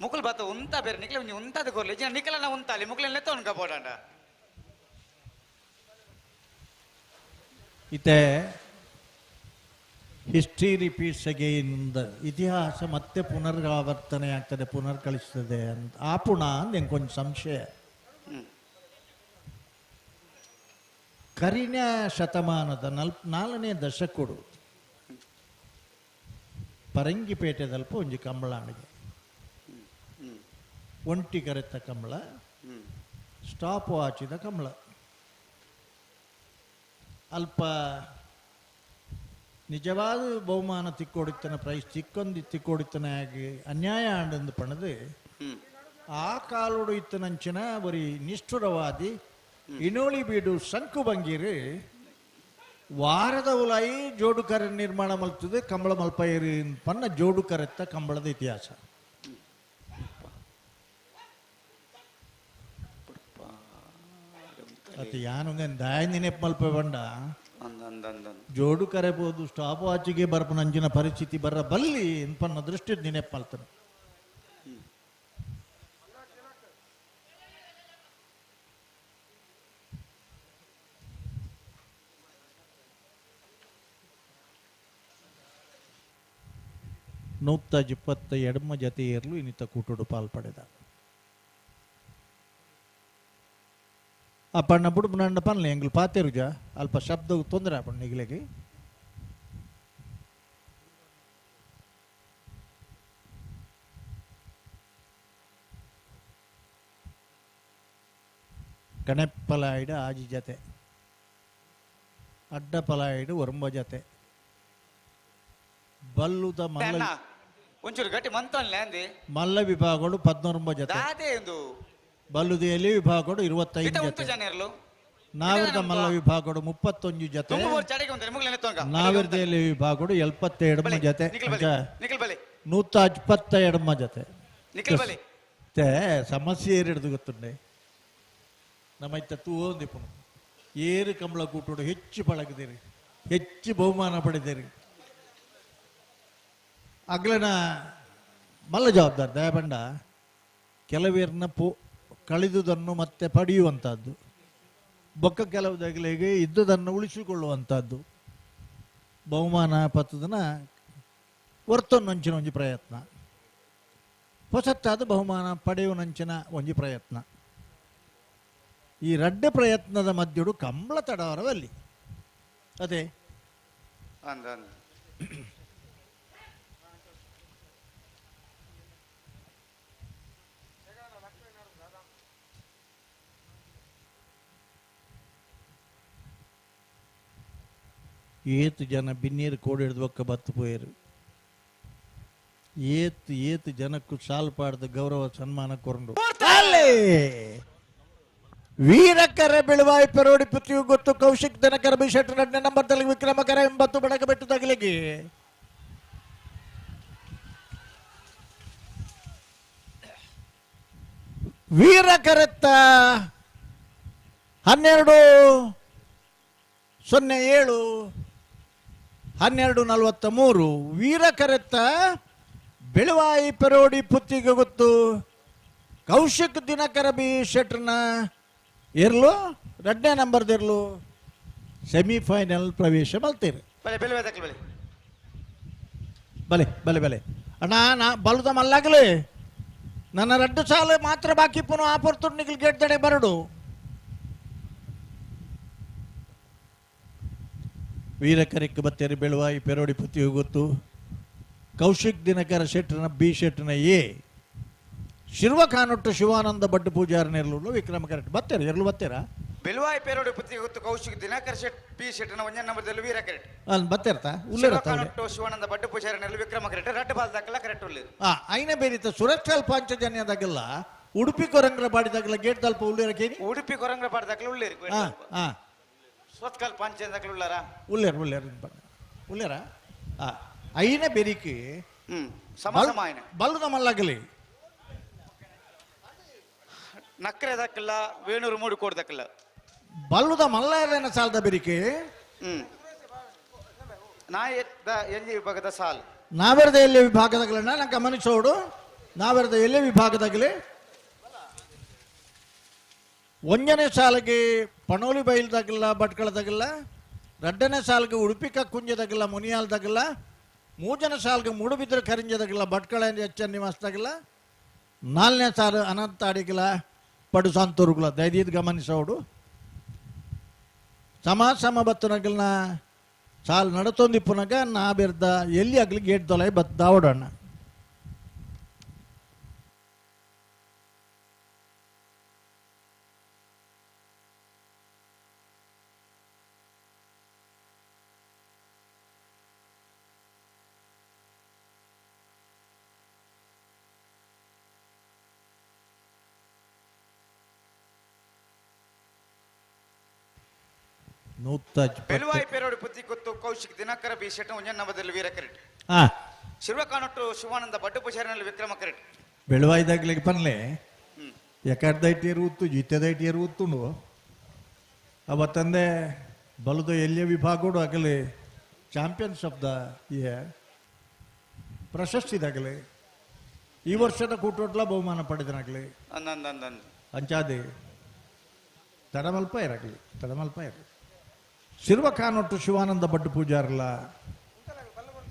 ಮುಕುಲ್ ಬಾತ ಉಂತ ಬೇರೆ ನಿಕ್ಲ ನೀವು ಉಂತಾದ ಕೊರ್ಲಿ ಜನ ನಿಕಲನ ಉಂತಾಲಿ ಮುಕುಲೆಲ್ಲ ತೋನ್ಕ ಬೋಡಾಂಡ ಇತ್ತೆ ಹಿಸ್ಟ್ರಿ ರಿಪೀಟ್ಸ್ ಅಗೈನ್ ಇತಿಹಾಸ ಮತ್ತೆ ಪುನರಾವರ್ತನೆ ಆಗ್ತದೆ ಪುನರ್ಕಳಿಸ್ತದೆ ಅಂತ ಆಪುಣ ನಂಗೆ ಕೊಂಚ ಸಂಶಯ ಕರಿನ ಶತಮಾನದ 4ನೇ ದಶಕಡು ಪರಂಗಿಪೇಟೆದಲ್ಪ ಒಂಜಿ ಕಂಬಳಾಣಿಗೆ ಒಂಟಿ ಕರೆತ ಕಂಬಳ ಸ್ಟಾಪ್ ವಾಚಿದ ಕಂಬಳ ಅಲ್ಪ ನಿಜವಾದ ಬಹುಮಾನ ತಿಕ್ಕೊಡಿತನ ಪ್ರೈಸ್ ತಿಕ್ಕೊಡಿತನ ಆಗಿ ಅನ್ಯಾಯ ಆಂಡಂದು ಪಣದು ಆ ಕಾಲೋಡು ಇತ್ತನಂಚಿನ ಬರೀ ನಿಷ್ಠುರವಾದಿ ಇನೋಳಿ ಬೀಡು ಸಂಕು ಬಂಗೀರು ವಾರದ ಉಲಾಯಿ ಜೋಡುಕರ ನಿರ್ಮಾಣ ಮಲ್ತದೆ ಕಂಬಳ ಮಲ್ಪೈರಿ ಪನ್ನ ಜೋಡುಕರೆತ್ತ ಕಂಬಳದ ಇತಿಹಾಸ ಅತಿ ಯಾನುಂಗ ದಾಯ ನೆನಪು ಮಲ್ಪ ಬಂಡ ಜೋಡು ಕರೆಬಹುದು ಸ್ಟಾಪ್ ವಾಚಿಗೆ ಬರ್ಪ ನಂಜಿನ ಪರಿಸ್ಥಿತಿ ಬರ್ರ ಬಲ್ಲಿ ಪನ್ನ ದೃಷ್ಟಿ ನೆನಪು ಮಲ್ತಾನೆ ನೂತ್ತ ಜಿಪ್ಪತ್ತ ಎಡಮ ಜತೆಯರ್ಲು ಇನ್ನಿತ ಕೂಟೋಡು ಪಾಲ್ಪಡೆದ ಅಪ್ಪಣ್ಣ ಬುಡುಪು ನಂಡ ಪನ್ಲೆ ಎಂಗ್ಲು ಪಾತೆರುಜ ಅಲ್ಪ ಶಬ್ದ ತೊಂದರೆ ಅಪ್ಪಣ್ಣ ನಿಗ್ಲೆಗೆ ಕಣೆಪ್ಪಲಾಯ್ಡ ಆಜಿ ಜತೆ ಅಡ್ಡಪಲಾಯ್ಡು ಒರಂಬ ಜತೆ ಬಲ್ಲುದ ಮಲ್ಲ ಒಂಚೂರು ಗಟ್ಟಿ ಮಂತೋನ್ಲೆ ಅಂದಿ ಮಲ್ಲ ವಿಭಾಗಗಳು 14 ಜತೆ ಬಲ್ಲುದಿಯಲ್ಲಿ ವಿಭಾಗಗಳು 25 ಜತೆ ನಾವಿರ್ದ ಮಲ್ಲ ವಿಭಾಗಗಳು 31 ಜತೆ ನಾವಿರ್ದಲ್ಲಿ ವಿಭಾಗಗಳು 72 ಜತೆ 172 ಜತೆ ಸಮಸ್ಯೆ ಹಿಡಿದು ಗೊತ್ತುಂಡೆ ನಮ್ಮ ತತ್ತು ಓದಿಪು ಏರು ಕಂಬಳ ಕೂಟೋಡು ಹೆಚ್ಚು ಪಳಗಿದಿರಿ ಹೆಚ್ಚು ಬಹುಮಾನ ಪಡೆದಿರಿ ಅಗ್ಲನ ಮಲ್ಲ ಜವಾಬ್ದಾರಿ ದಯಬಂಡ ಕೆಲವೀರ್ನ ಕಳೆದುದನ್ನು ಮತ್ತೆ ಪಡೆಯುವಂಥದ್ದು ಬೊಕ್ಕ ಕೆಲವು ದಗಲಿಗೆ ಇದ್ದುದನ್ನು ಉಳಿಸಿಕೊಳ್ಳುವಂಥದ್ದು ಬಹುಮಾನ ಪತ್ತದನ ಹೊರ್ತೊನ್ನಂಚಿನ ಒಂಜಿ ಪ್ರಯತ್ನ ಹೊಸತ್ತಾದ ಬಹುಮಾನ ಪಡೆಯುವನಂಚಿನ ಒಂಜಿ ಪ್ರಯತ್ನ ಈ ರಡ್ಡೆ ಪ್ರಯತ್ನದ ಮಧ್ಯಡು ಕಂಬಳ ತಡವರವಲ್ಲಿ ಅದೇ ಏತು ಜನ ಬಿನ್ನೀರು ಕೋಡಿ ಹಿಡಿದು ಒಕ್ಕ ಬತ್ತು ಪೋಯರು ಏತು ಜನಕ್ಕೂ ಸಾಲ್ ಪಾಡ್ದ ಗೌರವ ಸನ್ಮಾನ ಕೊಂಡು ವೀರಕರ ಬೆಳುವಾಯಿ ಪೆರೋಡಿ ಪುತ್ರಿಯು ಗೊತ್ತು ಕೌಶಿಕ್ ದನಕರ ಬಿಶೆಟ್ 2ನೇ ನಂಬರ್ದಲ್ಲಿ ವಿಕ್ರಮಕರ 80 ಬಡಗ ಬೆಟ್ಟು ತಗಲಿಗೆ ವೀರಕರೆತ್ತ 12-07 12:43 ವೀರಕರೆತ್ತ ಬೆಳುವಾಯಿ ಪೆರೋಡಿ ಪುತ್ತಿಗೆ ಗೊತ್ತು ಕೌಶಿಕ್ ದಿನಕರ ಬಿ ಶೆಟ್ರನ ಇರ್ಲು 2ನೇ ನಂಬರ್ದಿರ್ಲು ಸೆಮಿಫೈನಲ್ ಪ್ರವೇಶ ಮಲ್ತೀರಿ ಬಲೆ ಬೆಲೆ ತಕ್ಕಲು ಬಲೆ ಬಲೆ ಬಲೆ ಬಲೆ ಅಣ್ಣ ನಾ ಬಲುದ ಮಲ್ಲಾಗಲಿ ನನ್ನ 2 ಸಾಲ ಮಾತ್ರ ಬಾಕಿ ಪುನಃ ಆಪರ್ಚುನಿಟಿ ಗೇಟ್ ದಡೆ ಬರಡು ವೀರಕರಿಕ್ಕೆ ಬತ್ತೇರಿ ಬೆಳುವಾಯಿ ಪೆರೋಡಿ ಪತಿ ಗೊತ್ತು ಕೌಶಿಕ್ ದಿನಕರ ಶೆಟ್ಟನ ಬಿ ಶೆಟ್ಟನ ಎ ಶಿರ್ವ ಕಾನೊಟ್ಟು ಶಿವಾನಂದ ಭಟ್ ಪೂಜಾರನೆರ್ಲು ವಿಕ್ರಮ ಕರೆಕ್ಟ್ ಬತ್ತೇರಿ ಎರಲು ಬತ್ತೇರಾ ಬೆಲುವಾಯಿ ಪೇರೋಡಿ ಪತಿ ಗೊತ್ತು ಕೌಶಿಕ್ ದಿನಕರ್ ಶೆಟ್ ಪಿ ಶೆಟ್ಟನ 1ನೇ ನಂಬರ್ದಲ್ಲಿ ವೀರ ಕರೆಕ್ಟ್ ಅಲ್ಲಿ ಬತ್ತೇರ್ತಾ ಉಲ್ಲೇರತ್ತ ಕಾನೊಟ್ಟು ಶಿವಾನಂದ ಭಟ್ ಪೂಜಾರನೆರ್ಲು ವಿಕ್ರಮ ಕರೆಕ್ಟ್ ರಡ್ಡು ಬಾಲ್ ದಾಖಲ ಕರೆಕ್ಟ್ ಉಳ್ಳೇರು ಐನ ಬೇರಿತ ಸುರಕ್ಷಲ್ ಪಾಂಚಜನ್ಯದಾಗೆಲ್ಲ ಉಡುಪಿ ಕೊರಂಗ್ರ ಬಾಡಿದಾಗಲ್ಲ ಗೇಟ್ ತಲ್ಪ ಉಳ್ಳೇರಕೇನಿ ಉಡುಪಿ ಕೊರಂಗ್ರ ಬಾಡ್ದಾಕಲ ಉಳ್ಳೇರು ಸ್ವತ್ಕಾಲ್ ಪಾಂಚದಾಕಲ ಉಳ್ಳಾರ ಉಳ್ಳೇರು ಉಳ್ಳೇರ ಐನ ಬೆರಿಕೆ ಸಮ ಸಮಾಯನ ಬಲ್ಲದ ಮಲ್ಲಾಗಲಿ ನಕ್ಕರೆ ದಕ್ಕಲ್ಲ ವೇಣೂರು ಮೂಡಿ ಕೊಡ್ದಕ್ಕಲ್ಲ ಬಲ್ಲುದ ಮಲ್ಲಾರೇನ ಸಾಲದ ಬೆರಿಕೆ ನಾ ಎಲ್ಲಿ ವಿಭಾಗದ ಸಾಲ್ ನಾವೆರದ ಎಲ್ಲೇ ವಿಭಾಗದಾಗಲಣ್ಣ ನಾ ಗಮನಿಸೋಡು ನಾವೆರದ ಎಲ್ಲೇ ವಿಭಾಗದಾಗಲಿ 1ನೇ ಸಾಲಿಗೆ ಪಣೋಲಿ ಬೈಲ್ದಾಗಲ್ಲ ಭಟ್ಕಳದಾಗಲ್ಲ 2ನೇ ಸಾಲಿಗೆ ಉಡುಪಿ ಕಕ್ಕುಂಜದಾಗಲ್ಲ ಮುನಿಯಾಲ್ದಾಗಲ್ಲ 3ನೇ ಸಾಲಿಗೆ ಮೂಡುಬಿದ್ರೆ ಕರಿಂಜದಾಗಲ್ಲ ಭಟ್ಕಳ ಎಚ್ ಎನ್ ನಿವಾಸದಾಗಲ್ಲ 4ನೇ ಸಾಲು ಅನಂತ ಅಡಿಗಲ ಪಡು ಸಂತೂರುಗಳ ದೈದಿದ್ ಗಮನಿಸೋಡು ಸಮ ಬತ್ತನಗಲ್ನ ಸಾಲು ನಡತೊಂದಿಪ್ಪುನಾಗ ನಾ ಬೆರ್ದ ಎಲ್ಲಿ ಆಗ್ಲಿ ಗೇಟ್ ದೊಲಾಯಿ ದಾವಡಣ್ಣ ಬೆಲುವಾಯಿ ಪೇರೋಡಿ ಪತಿ ಗೊತ್ತು ಕೌಶಿಕ್ ದಿನಕರ ಬಿ ಶೆಟ್ಟನ 1ನೇ ನಂಬರ್ದಲ್ಲಿ ವೀರ ಕರೆಕ್ಟ್ ಶಿರ್ವ ಕಾನೊಟ್ಟು ಶಿವಾನಂದ ಭಟ್ ಪೂಜಾರನೆರ್ಲು ವಿಕ್ರಮ ಕರೆಕ್ಟ್ ಬೆಳುವಾಯ್ದಾಗ್ಲಿಕ್ಕೆ ಪನ್ಲೆ ಎಕಡ್ದೈಟಿಯರು ಉತ್ತು ಜಿತ್ಯದೈಟಿಯರು ಉತ್ತುಂಡು ಅವತ್ತಂದೆ ಬಲುದ ಎಲ್ಲಿಯ ವಿಭಾಗೋಡು ಆಗಲಿ ಚಾಂಪಿಯನ್ಸ್ ಆಫ್ ದ ಇಯರ್ ಪ್ರಶಸ್ತಿದಾಗಲಿ ಈ ವರ್ಷದ ಕೂಟೋಟ್ಲ ಬಹುಮಾನ ಪಡೆದನಾಗಲಿ ಅಂಚಾದೆ ತಡಮಲ್ಪ ಇರಾಗಲಿ ಶಿರ್ವ ಕಾನೊಟ್ಟು ಶಿವಾನಂದ ಭಟ್ ಪೂಜಾರಲ್ಲ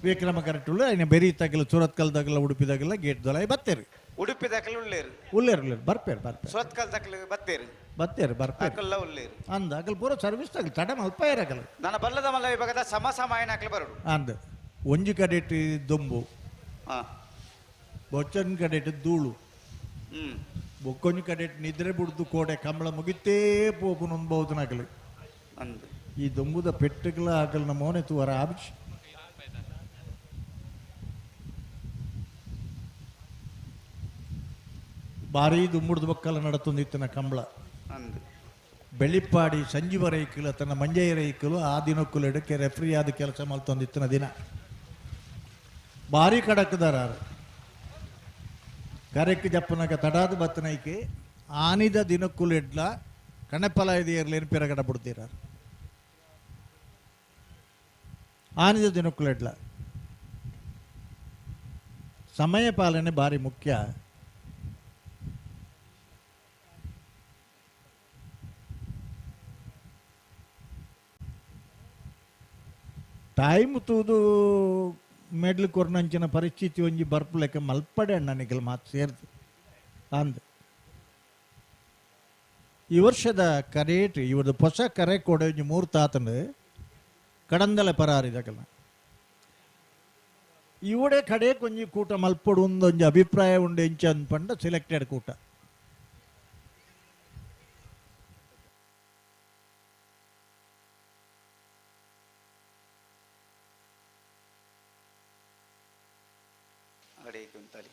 ವಿಕ್ರಮ ಕರೆಕ್ಟ್ ಐನ ಬೆರಿ ತಗಲ ಸುರತ್ಕಲ್ದಾಗಲ್ಲ ಉಡುಪಿದಾಗಲ್ಲ ಗೇಟ್ ದೊಲಾಯಿ ಬತ್ತೇರಿ ಉಡುಪಿ ದಾಖಲೆ ಉಳ್ಳೇರು ಉಳ್ಳೇರು ಬರ್ಪೇರು ಸುರತ್ಕಲ್ ದಾಖಲೆ ಬತ್ತೇರು ಬರ್ಪೇರು ಉಳ್ಳೇರು ಅಂದ ಅಗಲ್ ಪೂರ ಸರ್ವಿಸ್ ತಗಲಿ ತಡ ಮಲ್ಪ ಇರಾಗಲ್ಲ ನನ್ನ ಬಲ್ಲದ ಮಲ್ಲ ವಿಭಾಗದ ಸಮ ಸಮಾಯನ ಹಾಕಲು ಬರೋಡು ಅಂದ ಒಂಜಿ ಕಡೆಟ್ ದೊಂಬು ಬೊಚ್ಚನ್ ಕಡೆಟ್ ಧೂಳು ಬೊಕ್ಕೊಂಜಿ ಕಡೆಟ್ ನಿದ್ರೆ ಬಿಡ್ದು ಕೋಡೆ ಕಂಬಳ ಮುಗಿತೇ ಪೋಪು ನೊಂದ್ಬಹುದನಾಗಲಿ ಈ ದೊಂಬುದ ಪೆಟ್ಟುಗಳ ಆಗಲ್ನ ಮೋನೆ ತುವರ ಆಬಿಚ್ ಭಾರಿ ದುಂಬುಡ್ದು ಬಕ್ಕಲ ನಡತೊಂದಿತ್ತನ ಕಂಬಳ ಬೆಳಿಪ್ಪಾಡಿ ಸಂಜೀವ ರೈಕಲು ತನ್ನ ಮಂಜಯ್ಯ ರೈಕಲು ಆ ದಿನಕ್ಕೂ ಎಡಕ್ಕೆ ರೆಫ್ರಿ ಆದ ಕೆಲಸ ಮಲ್ತೊಂದಿತ್ತನ ದಿನ ಭಾರಿ ಕಡಕದಾರ ಕರೆಕ್ ಜಪ್ಪನಾಗ ತಡಾದ ಬತ್ತನೈಕೆ ಆನಿದ ದಿನಕ್ಕೂ ಎಡ್ಲ ಕಣಪಲ ಇದೆಯರ್ಲೇನು ಪಿರಗಡ ಬಿಡ್ತೀರ ಆನಿದ ದಿನಕ್ಕೂ ಎಡ್ಲ ಸಮಯ ಪಾಲನೆ ಭಾರಿ ಮುಖ್ಯ ಟೈಮ್ ತೂದು ಮೆಡ್ಲ್ ಕೊರ್ನಂಚಿನ ಪರಿಸ್ಥಿತಿ ಒಂಜಿ ಬರ್ಪಲೆಕ್ಕ ಮಲ್ಪಡೆ ಅಣ್ಣನಿಗೆ ಮಾತು ಸೇರ್ದು ಅಂದ ಈ ವರ್ಷದ ಕರೇಟ್ ಇವ್ರದ್ದು ಹೊಸ ಕರೆ ಕೊಡ ಒಂಜಿ 3 ತಾತಂದು ಕಡಂದಲೆ ಪರಾರಿದಾಗಲ್ಲ ಇವಡೆ ಕಡೆ ಕೊಂಜಿ ಕೂಟ ಮಲ್ಪಡು ಒಂದೊಂದು ಅಭಿಪ್ರಾಯ ಉಂಡು ಎಂಚ ಅಂದ್ಪಂಡ ಸೆಲೆಕ್ಟೆಡ್ ಕೂಟ ಕುಂತಲಿ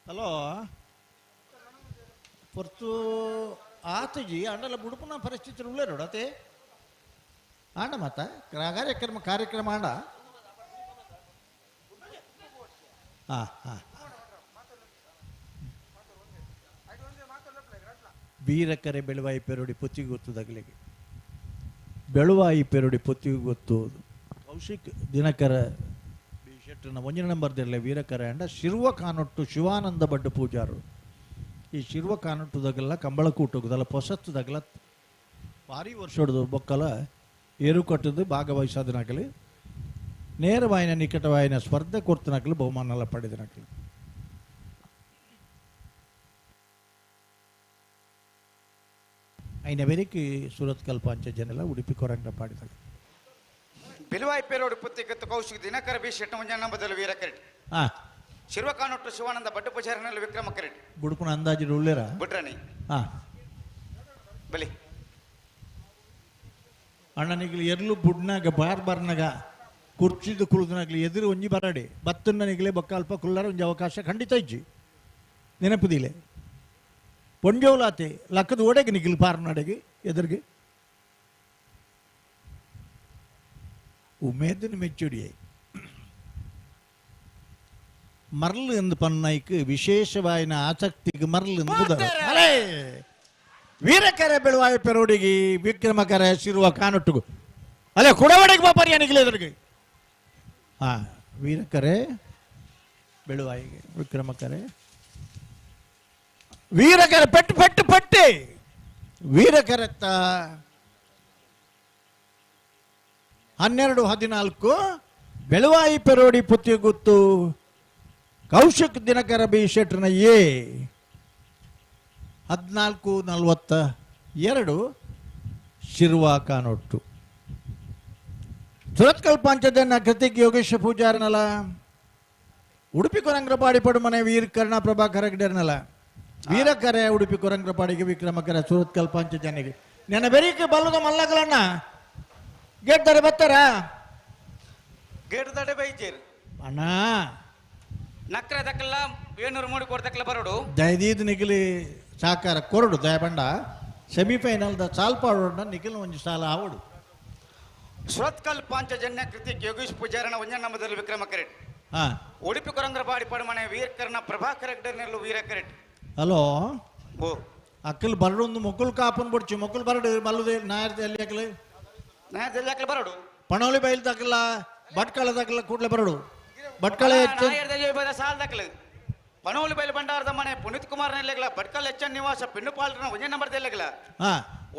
ಹಲೋ ಪೊರ್ತು ಆತಜಿ ಅಂಡಲ ಬುಡುಪುನ ಪರಿಸ್ಥಿತಿ ಉಳ್ಳೇರೋಡು ಅತೆ ಆಂಡ ಮಾತ ಕಾರ್ಯಕ್ರಮ ಆಂಡ ಹಾಂ ಹಾಂ ವೀರಕರೆ ಬೆಳುವಾಯಿ ಪೆರೋಡಿ ಪೊತ್ತಿಗೆ ಗೊತ್ತು ದಗಲಿಗೆ ಬೆಳುವಾಯಿ ಪೆರೋಡಿ ಪೊತ್ತಿಗೆ ಗೊತ್ತು ಕೌಶಿಕ್ ದಿನಕರ ಶೆಟ್ಟನ 1 ನಂಬರ್ದಲ್ಲೇ ವೀರಕರೆ ಅಂಡ ಶಿರ್ವ ಕಾನೊಟ್ಟು ಶಿವಾನಂದ ಬಡ್ಡು ಪೂಜಾರು ಈ ಶಿರ್ವ ಕಾನೊಟ್ಟುದಾಗಲ್ಲ ಕಂಬಳಕೂಟುದಲ್ಲ ಪೊಸತ್ತುದಾಗಲ್ಲ ಭಾರಿ ವರ್ಷೋಡದು ಬೊಕ್ಕಲ ಏರು ಕಟ್ಟದು ಭಾಗವಹಿಸೋದನಾಗಲಿ ನೇರವಾಯಿನ ನಿಕಟವಾಯಿನ ಸ್ಪರ್ಧೆ ಕೊಡ್ತನಾಗಲಿ ಬಹುಮಾನ ಪಡೆದನಾಗಲಿ అయిన వెరికి సూరత్ కల్పాంచ జనల ఉడిపి కొరంగ పాడిదారు ಬೆಲುವಾಯಿ ಪೇರೋಡು ಪುತ್ತಿಗತ್ತು ಕೌಶಿಕ್ ದಿನಕರ ಬಿ ಶೆಟ್ಟ 1 ನಂಬರ್ದಲ್ಲಿ ವೀರಕರೆಡ್ಡಿ ಶಿರ್ವ ಕಾನೊಟ್ಟು ಶಿವಾನಂದ ಬಡ್ಡು ಪೂಜಾರನಲ್ಲಿ ವಿಕ್ರಮ ಕರೆಡ್ಡಿ ಬುಡುಪುನ ಅಂದಾಜು ಉಳ್ಳೇರಾ ಬಿಟ್ರನಿ ಬಲಿ ಅಣ್ಣನಿಗೆ ಎರ್ಲು ಬುಡ್ನಾಗ ಬಾರ್ನಾಗ ಕುರ್ಚಿದು ಕುಳಿದನಾಗ್ಲಿ ಎದುರು ಒಂಜಿ ಬರಾಡಿ ಬತ್ತನಿಗೆ ಬೊಕ್ಕ ಅಲ್ಪ ಕುಳ್ಳಾರ ಒಂಜಿ ಅವಕಾಶ ಖಂಡಿತ ಇಜ್ಜಿ ನೆನಪುದಿಲೆ ಪೊಂಜೋಲಾತೆ ಲಕ್ಕದ ಓಡೆಗೆ ನಿಗಿಲ್ ಪಾರ್ನಾಡೆಗೆ ಎದುರಿಗೆ ಉಮೇದನ ಮೆಚ್ಚುಡಿಯೇ ಮರಳು ಎಂದು ಪನ್ನೈಕ್ ವಿಶೇಷವಾಯಿನ ಆಸಕ್ತಿಗೆ ಮರಳು ವೀರಕರೆ ಬೆಳುವಾಯಿ ಪೆರೋಡಿಗೆ ವಿಕ್ರಮಕರೆ ಶಿರುವ ಕಾನೊಟ್ಟುಗು ಅಲ್ಲೇ ಕುಡವಡೆಗೆ ಬಾಪರಿ ಅನಿಗಿಲ್ಲ ಎದುರಿಗೆ ವೀರಕರೆ ಬೆಳುವಾಯಿಗೆ ವಿಕ್ರಮಕರೆ ವೀರಕರೆ ಪೆಟ್ಟು ಪೆಟ್ಟು ಪಟ್ಟೆ ವೀರಕರೆತ್ತ 12-14 ಬೆಳುವಾಯಿ ಪೆರೋಡಿ ಪುತ್ತಿ ಗುತ್ತು ಕೌಶಿಕ್ ದಿನಕರ ಬಿ ಶೆಟ್ರನ 14-42 ಶಿರ್ವಾ ಕಾನೊಟ್ಟು ಸುರತ್ಕಲ್ ಪಾಂಚದನ್ನ ಕೃತಿಕ್ ಯೋಗೇಶ ಪೂಜಾರನಲ್ಲ ಉಡುಪಿ ಕೊರಂಗ್ರಪಾಡಿ ಪಡು ಮನೆ ವೀರಕರ್ಣ ಪ್ರಭಾಕರ ಗಿಡರ್ನಲ್ಲ ವೀರಕರೆ ಉಡುಪಿ ಕೊರಂಗ್ರಪಾಡಿಗೆ ವಿಕ್ರಮಕರ ಸುರತ್ಕಲ್ ಪಾಂಚಜನಿಗೆ ನನ್ನ ಬೆರಿಕೆ ಬಲ್ಲದ ಮಲ್ಲಗಳನ್ನ ಗೇಟ್ದಾರೆ ಬರ್ತಾರ ಗೇಟ್ ದಾಡೆ ಬೈಜೇರು ಅಣ್ಣ ನಕ್ರ ದಕ್ಕಲ್ಲ ಏನೂರು ಮೂಡಿ ಕೊಡ್ತಕ್ಕಲ್ಲ ಬರೋಡು ದಯದೀದ್ ನಿಖಿಲಿ ಸಾಕಾರ ಕೊರಡು ದಯಬಂಡ ಸೆಮಿಫೈನಲ್ ದ ಸಾಲ್ಪಾಡೋಣ ನಿಖಿಲ್ ಒಂದು ಸಾಲ ಆವಡು ಸುರತ್ಕಲ್ ಪಾಂಚಜನ್ಯ ಕೃತಿಕ್ ಯೋಗೇಶ್ ಪೂಜಾರನ 1 ನಂಬರ್ದಲ್ಲಿ ವಿಕ್ರಮ ಕರೆಟ್ ಉಡುಪಿ ಕೊರಂಗ್ರಪಾಡಿ ಪಡಮನೆ ವೀರಕರ್ಣ ಪ್ರಭಾಕರ ಗಿಡರ್ನಲ್ಲೂ ವೀರಕರೆಟ್ ಹಲೋ ಓ ಅಕ್ಕಲ್ ಬರಡು ಮೊಕ್ಕಲ್ ಕಾಪನ್ ಬಿಡ್ಚಿ ಮೊಕ್ಕಲ್ ಬರಡು ಮಲ್ಲದೆ ನಾಯರ್ದಲ್ಲಿ ಅಕ್ಕಲು ನಾಯರ್ದಲ್ಲಿ ಅಕ್ಕಲು ಬರೋಡು ಪಣೋಲಿ ಬೈಲ್ ತಕ್ಕಲ್ಲ ಭಟ್ಕಳ ತಕ್ಕಲ್ಲ ಕೂಡ್ಲೆ ಬರಡು ಭಟ್ಕಳ ನಾಯರ್ದಲ್ಲಿ ಸಾಲ ದಕ್ಕಲು ಪನೋಲಿ ಬೈಲ್ ಬಂಡಾರದ ಮನೆ ಪುನೀತ್ ಕುಮಾರ್ ನೆಲೆಗಲ ಭಟ್ಕಲ್ ಎಚ್ಚನ್ ನಿವಾಸ ಪಿನ್ನುಪಾಲ್ರನ 1 ನಂಬರ್ದೆಲೆಗಲ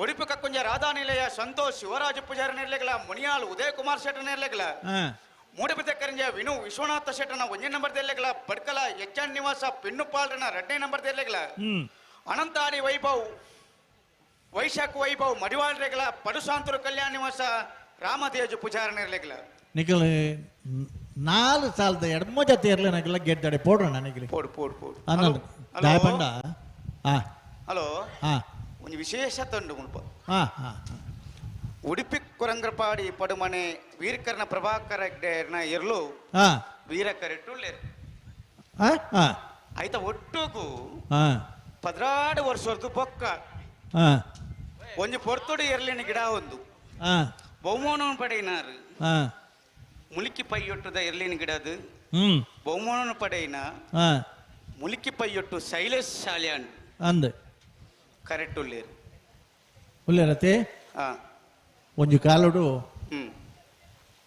ಉಡುಪಿ ಕಕ್ಕುಂಜ ರಾಧಾ ನಿಲಯ ಸಂತೋಷ್ ಶಿವರಾಜ ಪೂಜಾರಿ ನೆಲೆಗಲ ಮುನಿಯಾಲ್ ಉದಯ್ ಕುಮಾರ್ ಶೆಟ್ಟ ನೆಲೆಗಲ ಮೂಡಬಿದ್ದೆ ಕರಿಂಜ ವಿನು ವಿಶ್ವನಾಥ ಶೆಟ್ಟನ 1 ನಂಬರ್ದೆಲೆಗಲ ಭಟ್ಕಲ ಎಚ್ಚನ್ ನಿವಾಸ ಪಿನ್ನುಪಾಲ್ರನ 2 ನಂಬರ್ದೆಲೆಗಲ ಅನಂತಾಡಿ ವೈಭವ್ ವೈಶಾಖ್ ವೈಭವ್ ಮಡಿವಾಳ್ ರೆಗಲ ಪಡುಸಾಂತೂರು ಕಲ್ಯಾಣ ನಿವಾಸ ರಾಮದೇಜು ಪೂಜಾರಿ ನೆಲೆಗಲ ನಿಖಲ್ 4 ಸಾಲದ ಎಡಮ ಜೊತೆ ಇರಲಿ ನಗಲ ಗೆಡ್ಡಾಡೆ ಪೋಡೋಣ ನನಗೆ ಪೋಡು ದಾಯಪಂಡ ಹಲೋ ಒಂದು ವಿಶೇಷ ತಂಡು ಮುಲ್ಪ ಉಡುಪಿ ಕೊರಂಗ್ರಪಾಡಿ ಪಡುಮನೆ ವೀರಕರ್ಣ ಪ್ರಭಾಕರ ಇರ್ಲು ವೀರಕರೆಟ್ಟುಳ್ಳೇರು ಆಯ್ತಾ ಒಟ್ಟುಗೂ 16 ವರ್ಷದ್ದು ಬೊಕ್ಕ ಒಂದು ಪೊರ್ತುಡು ಎರ್ಲಿನ ಗಿಡ ಒಂದು ಬಹುಮಾನ ಪಡೆಯಿನಾರು ಮುಲಿಕಿ ಪೈಯೊಟ್ಟುದ ಎರ್ಲಿನ ಗಿಡದು ಬಹುಮಾನ ಪಡೆಯಿನ ಮುಲಿಕಿ ಪೈಯೊಟ್ಟು ಶೈಲೇಶ್ ಶಾಲ್ಯಾನ್ ಅಂದ ಕರೆಕ್ಟ್ ಉಳ್ಳೇರು ಉಳ್ಳೇರತೆ ಒಂದು ಕಾಲುಡು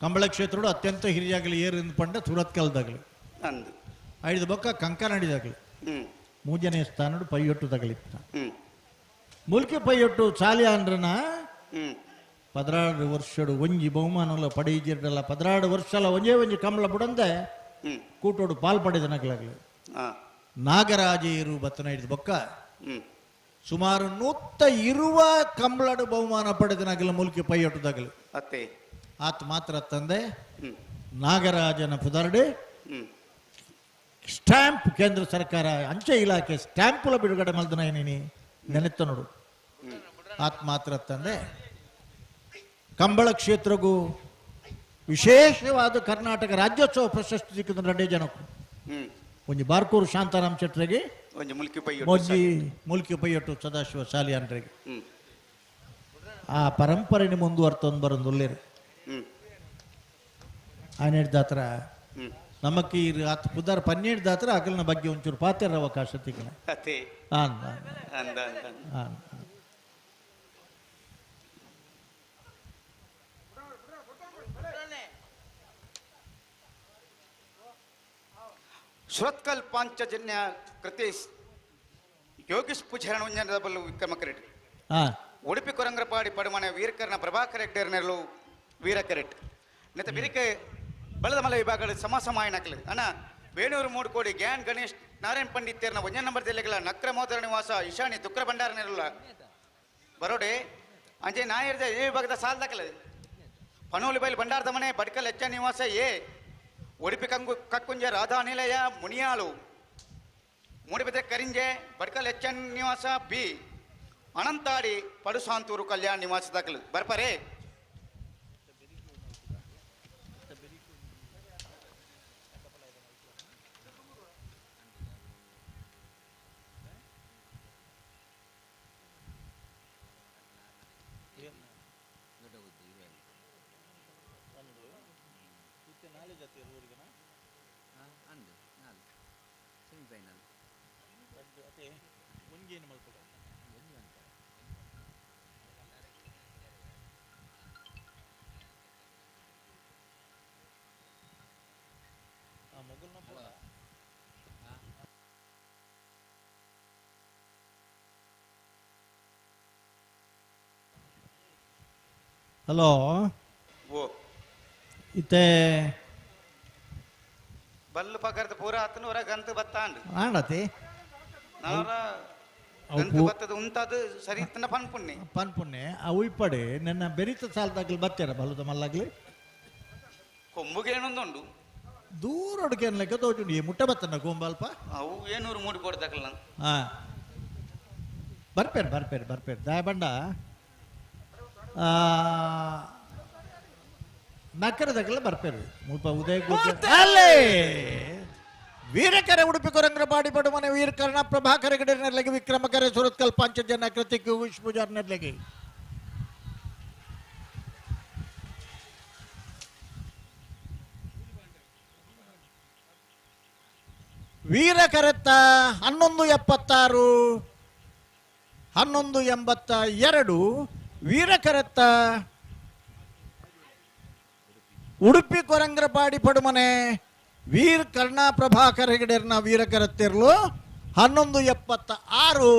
ಕಂಬಳ ಕ್ಷೇತ್ರಡು ಅತ್ಯಂತ ಹಿರಿಯಾಗಲಿ ಏರಿಂದ ಪಂಡ ಸುರತ್ ಕಾಲದಾಗಲಿ ಅಂದು ಐದು ಬೊಕ್ಕ ಕಂಕನಾಡಿದಾಗಲಿ ಮೂಜನೇ ಸ್ಥಾನಡು ಪೈಯೊಟ್ಟು ತಗಲಿತ್ತ ಮುಲ್ಕಿ ಪೈಯೊಟ್ಟು ಶಾಲ್ಯಾನ್ರನ 16 ವರ್ಷಡು ಒಂಜಿ ಬಹುಮಾನಲ ಪಡೆಯಿಜಿರಲ್ಲ 16 ವರ್ಷಲ ಒಂಜೇ ಕಂಬಳ ಬುಡಂದೆ ಕೂಟೋಡು ಪಾಲ್ ಪಡೆದನಗಲಾಗಲಿ ನಾಗರಾಜೇರು ಬತ್ತನ ಹಿಡಿದು ಬೊಕ್ಕ ಸುಮಾರು 120 ಕಂಬಳಡು ಬಹುಮಾನ ಪಡೆದನಾಗಲ ಮುಲ್ಕಿ ಪೈಯೊಟ್ಟದಾಗಲಿ ಆತ ಮಾತ್ರ ತಂದೆ ನಾಗರಾಜನ ಪುದರ್ಡೆ ಸ್ಟ್ಯಾಂಪ್ ಕೇಂದ್ರ ಸರ್ಕಾರ ಅಂಚೆ ಇಲಾಖೆ ಸ್ಟ್ಯಾಂಪುಲ ಬಿಡುಗಡೆ ಮಲ್ದನ ಏನೇನಿ ನೆನೆತ್ತ ನೋಡು ಆತ ಮಾತ್ರ ತಂದೆ ಕಂಬಳ ಕ್ಷೇತ್ರಗೂ ವಿಶೇಷವಾದ ಕರ್ನಾಟಕ ರಾಜ್ಯೋತ್ಸವ ಪ್ರಶಸ್ತಿ ಸಿಕ್ಕಿದ 2 ಜನಕ್ಕೂ ಒಂಜಿ ಬಾರ್ಕೂರು ಶಾಂತಾರಾಮ್ ಶೆಟ್ರಿಗೆ ಒಂಜಿ ಮುಲ್ಕಿ ಪೈ ಮೊಜ್ಜಿ ಮುಲ್ಕಿ ಪೈಯೊಟ್ಟು ಸದಾಶಿವ ಶಾಲಿಯಾನ್ರಿಗೆ ಆ ಪರಂಪರೆని ಮುಂದುವರ್ತೊಂದು ಬರೋದುಲ್ಲೇರು ఆయన ದಾತ್ರ ನಮಕ್ ಈ ಹತ್ತು ಪುದಾರ್ 12 ದಾತ್ರ ಅಕಲ್ನ ಬಗ್ಗೆ ಒಂಚೂರು ಪಾತೆರ ಅವಕಾಶ ತಿಕ್ಕನ ಅತೆ ಅಂದ ಶ್ರೋತ್ಕಲ್ ಪಾಂಚಜನ್ಯ ಕೃತಿ ಯೋಗೀಶ್ ಪೂಜಾರಣ ಉಂಜನದ ಬಲ್ಲು ವಿಕ್ರಮಕರೆಟ್ ಉಡುಪಿ ಕೊರಂಗ್ರಪಾಡಿ ಪಡುಮನೆ ವೀರಕರ್ಣ ಪ್ರಭಾಕರ್ ಹೆಗ್ಡೇರ್ನೆರಲು ವೀರಕರೆಟ್ ನೆತ್ತ ಬಿರಿಕೆ ಬಲದಮಲ ವಿಭಾಗಗಳು ಸಮಾಸಮಾಯನಕಲು ಅಣ್ಣ ವೇಣೂರು 3 ಕೋಡಿ ಗ್ಯಾನ್ ಗಣೇಶ್ ನಾರಾಯಣ್ ಪಂಡಿತೇರ್ನ ಒಂಜ ನಂಬರ್ ದೆಲ್ಲೆಗಳ ನಕ್ರ ಮೋದರ ನಿವಾಸ ಇಶಾನಿ ತುಕ್ರ ಭಂಡಾರನೆರಲ್ಲ ಬರೋಡೆ ಅಂಜೆ ನಾಯರ್ದ ಏ ವಿಭಾಗದ ಸಾಲ್ದಾಕಲ ಪನೋಲಿ ಬೈಲ್ ಭಂಡಾರದ ಮನೆ ಬಡ್ಕಲ್ ಎಚ್ಚ ನಿವಾಸ ಎ ಉಡುಪಿ ಕಕ್ಕುಂಜ ರಾಧಾ ನಿಲಯ ಮುನಿಯಾಳು ಮೂಡಿಬಿದ್ರೆ ಕರಿಂಜೆ ಬಡ್ಕಲ್ ಎಚ್ಚನ್ ನಿವಾಸ ಬಿ ಅನಂತಾಡಿ ಪಡುಸಾಂತೂರು ಕಲ್ಯಾಣ ನಿವಾಸ ದಾಖಲು ಬರ್ಪರೆ ಹಲೋ ಇತ್ತೆ ಬಲ್ಲು ಪಕರ್ದ ಪೂರ ಹತ್ತನೂರ ಗಂತು ಬತ್ತಾಂಡ್ ಆಡತಿ ನಾವರ ಗಂತು ಬತ್ತದ ಉಂತದು ಸರಿ ಇತ್ತನ ಪನ್ಪುಣ್ಣಿ ಪನ್ಪುಣ್ಣೆ ಅವು ಇಪ್ಪಡೆ ನನ್ನ ಬೆರಿತ ಸಾಲದಾಗ್ಲಿ ಬತ್ತಾರ ಬಲ್ಲದ ಮಲ್ಲಾಗ್ಲಿ ಕೊಂಬುಗೆ ಏನೊಂದುಂಡು ದೂರ ಹುಡುಕಿ ಲೆಕ್ಕ ತೋಚುಂಡು ಮುಟ್ಟ ಬತ್ತನ ಕೊಂಬಲ್ಪ ಅವು ಏನೂರು 3 ಕೊಡ್ದಕ್ಕಲ್ಲ ಹಾ ಬರ್ಪೇರು ದಾಯಬಂಡ ನಕ್ಕರದಾಗಲ್ಲ ಬರ್ಪೇರು ಮುಲ್ಪ ಉದಯ ವೀರಕರೆ ಉಡುಪಿ ಕೊರಂಗ್ರಪಾಡಿ ಪಡುಮನೆ ವೀರಕರ್ಣ ಪ್ರಭಾಕರ ಗಡಿರ್ನೆರ್ಲೆಗೆ ವಿಕ್ರಮಕರೆ ಸುರತ್ಕಲ್ ಪಾಂಚಜನ್ಯ ಕೃತಿಕ್ ಯೋಗೀಶ್ ಪೂಜಾರ್ನೆರ್ಲೆಗೆ ವೀರಕರೆತ್ತ 1176 1182 ವೀರಕರೆತ್ತ ಉಡುಪಿ ಕೊರಂಗ್ರಪಾಡಿ ಪಡುಮನೆ ವೀರ್ ಕರ್ಣ ಪ್ರಭಾಕರ್ ಹೆಗಡೆರ್ನ ವೀರಕರೆತ್ತಿರ್ಲು 1176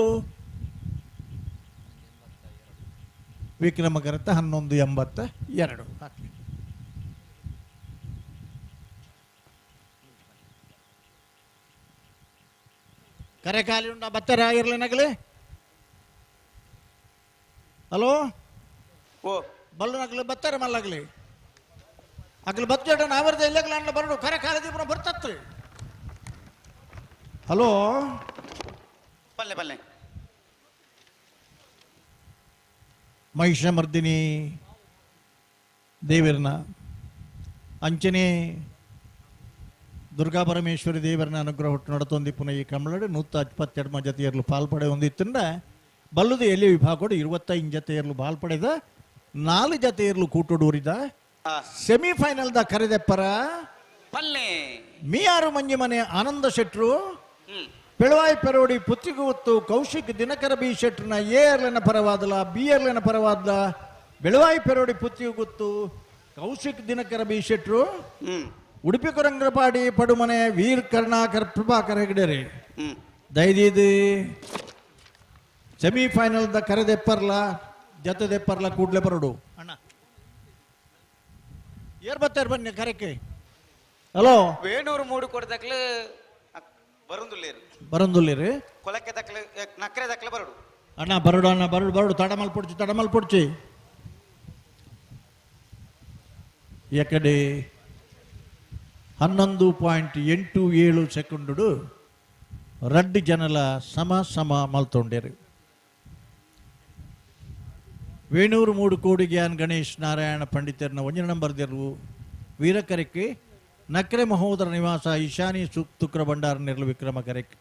ವಿಕ್ರಮಕರೆತ್ತ 1182 ಕರೆ ಖಾಲಿ ಉಂಡ ಬತ್ತರ ಇರ್ಲಿನಗಲಿ ಹಲೋ ಓ ಬಲ್ಲು ನಗಲಿ ಬತ್ತಾರೆ ಮಲ್ಲಾಗ್ಲಿ ಅಗ್ಲಿ ಬತ್ತೇಟ ನಾವರ್ದ ಇಲ್ಲಗ್ಲ ಅಣ್ಣ ಬರಡು ಕರೆ ಖಾಲಿ ಪುನಃ ಬರ್ತತ್ರಿ ಹಲೋ ಬಲ್ಲೆ ಮಹಿಷಮರ್ದಿನಿ ದೇವರನ ಅಂಚನೆ ದುರ್ಗಾ ಪರಮೇಶ್ವರಿ ದೇವರನ ಅನುಗ್ರಹ ಹುಟ್ಟು ನಡತೊಂದಿ ಪುನಃ ಈ ಕಮಲಡು 172 ಜತೆಯರ್ಲು ಪಾಲ್ಪಡೆ ಹೊಂದಿತ್ತಂಡ ಬಲ್ಲುದು ಎಲೆ ವಿಭಾಗಡು 25 ಜತೆಯರ್ಲು ಪಾಲ್ಪಡೆದ 4 ಜತೆಯರ್ಲು ಕೂಟುಡೂರಿದ ಸೆಮಿಫೈನಲ್ದ ಕರೆದೆಪ್ಪರ ಪಲ್ಲೆ ಮೀಯಾರು ಮಂಜಿ ಮನೆ ಆನಂದ ಶೆಟ್ರು ಪೆಳವಾಯಿ ಪೆರೋಡಿ ಪುತ್ತಿಗುತ್ತು ಕೌಶಿಕ್ ದಿನಕರ ಬಿ ಶೆಟ್ರನ ಎರ್ಲೆನ ಪರವಾದಲ ಬಿ ಎರ್ಲೆನ ಪರವಾದಲ ಬೆಳವಾಯಿ ಪೆರೋಡಿ ಪುತ್ತಿಗುತ್ತು ಕೌಶಿಕ್ ದಿನಕರ ಬಿ ಶೆಟ್ರು ಉಡುಪಿ ಕೊರಂಗ್ರಪಾಡಿ ಪಡುಮನೆ ವೀರ್ ಕರ್ಣಾಕರ್ ಪ್ರಭಾಕರ್ ಹೆಗಡೆರೆ ದೈದಿದು ಸೆಮಿಫೈನಲ್ ದ ಕರೆದೆಪ್ಪರ್ಲ ಜತೆದೆಪ್ಪರ್ಲ ಕೂಡ್ಲೆ ಬರಡು ಅಣ್ಣ ಏರ್ ಬರ್ತಾರೆ ಬನ್ನಿ ಕರೆಕ್ಕೆ ಹಲೋ ವೇಣೂರು 3 ಕೊಡ್ದಕ್ಲೆ ಬರಂದುಲ್ಲಿರಿ ಕೊಲಕ್ಕೆ ದಕ್ಲೆ ನಕ್ರೆ ದಕ್ಲೆ ಬರಡು ಅಣ್ಣ ಬರಡು ತಡಮಲ್ ಪೊಡ್ಚಿ ಎಕಡೆ 11.87 ಸೆಕೆಂಡು ರಡ್ಡು ಜನಲ ಸಮ ಮಲ್ತೊಂಡೇರು ವೇಣೂರು 3 ಕೋಡಿ ಗ್ಯಾನ್ ಗಣೇಶ್ ನಾರಾಯಣ ಪಂಡಿತರ್ನ 1 ನಂಬರ್ ದೇರು ವೀರಕರೆಕ್ಕೆ ನಕ್ರೆ ಮಹೋದರ ನಿವಾಸ ಈಶಾನಿ ತುಕ್ರ ಭಂಡಾರ ನಿರ್ಲು ವಿಕ್ರಮ ಕರೆಕ್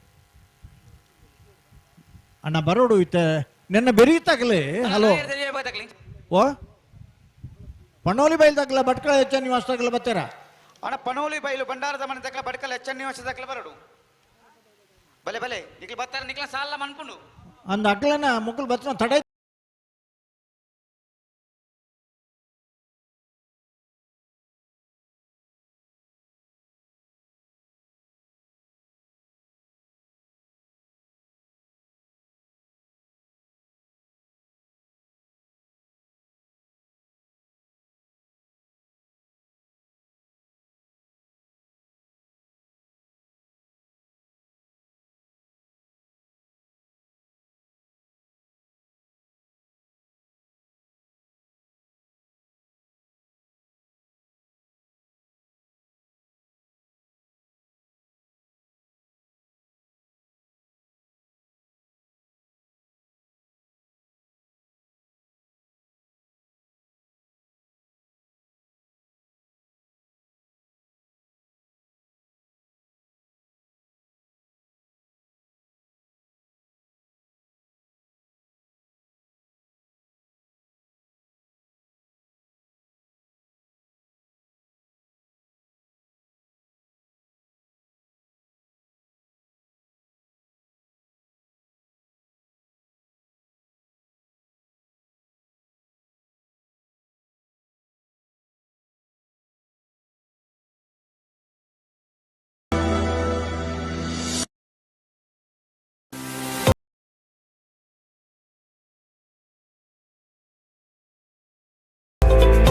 ಅಣ್ಣ ಬರೋಡು ಇತ್ತ ನಿನ್ನ ಬೆರೀತಾಗಲೇ ಹಲೋ ಓ ಪಣೋಲಿ ಬೈಲ್ದಾಗಲ ಭಟ್ಕಳ ಹೆಚ್ಚ ನಿವಾಸದಾಗಲ ಬತ್ತಾರ ಅಣ್ಣ ಪನೋಲಿ ಬೈಲು ಬಂಡಾರದ ಮನೆ ತಕ್ಕಲ ಬಡ್ಕಲ ಹೆಚ್ಚ ನಿವಾಸದಾಗಲ ಬರಡು ಬಲೆ ಬಲೆ ನಿಕ್ಲ ಬತ್ತಾರ ನಿಕ್ಲ ಸಾಲ ಮನ್ಪುಂಡು ಅಂದ ಅಗ್ಲನ ಮುಕ್ಕಲು ಬತ್ತನ ತಡೆ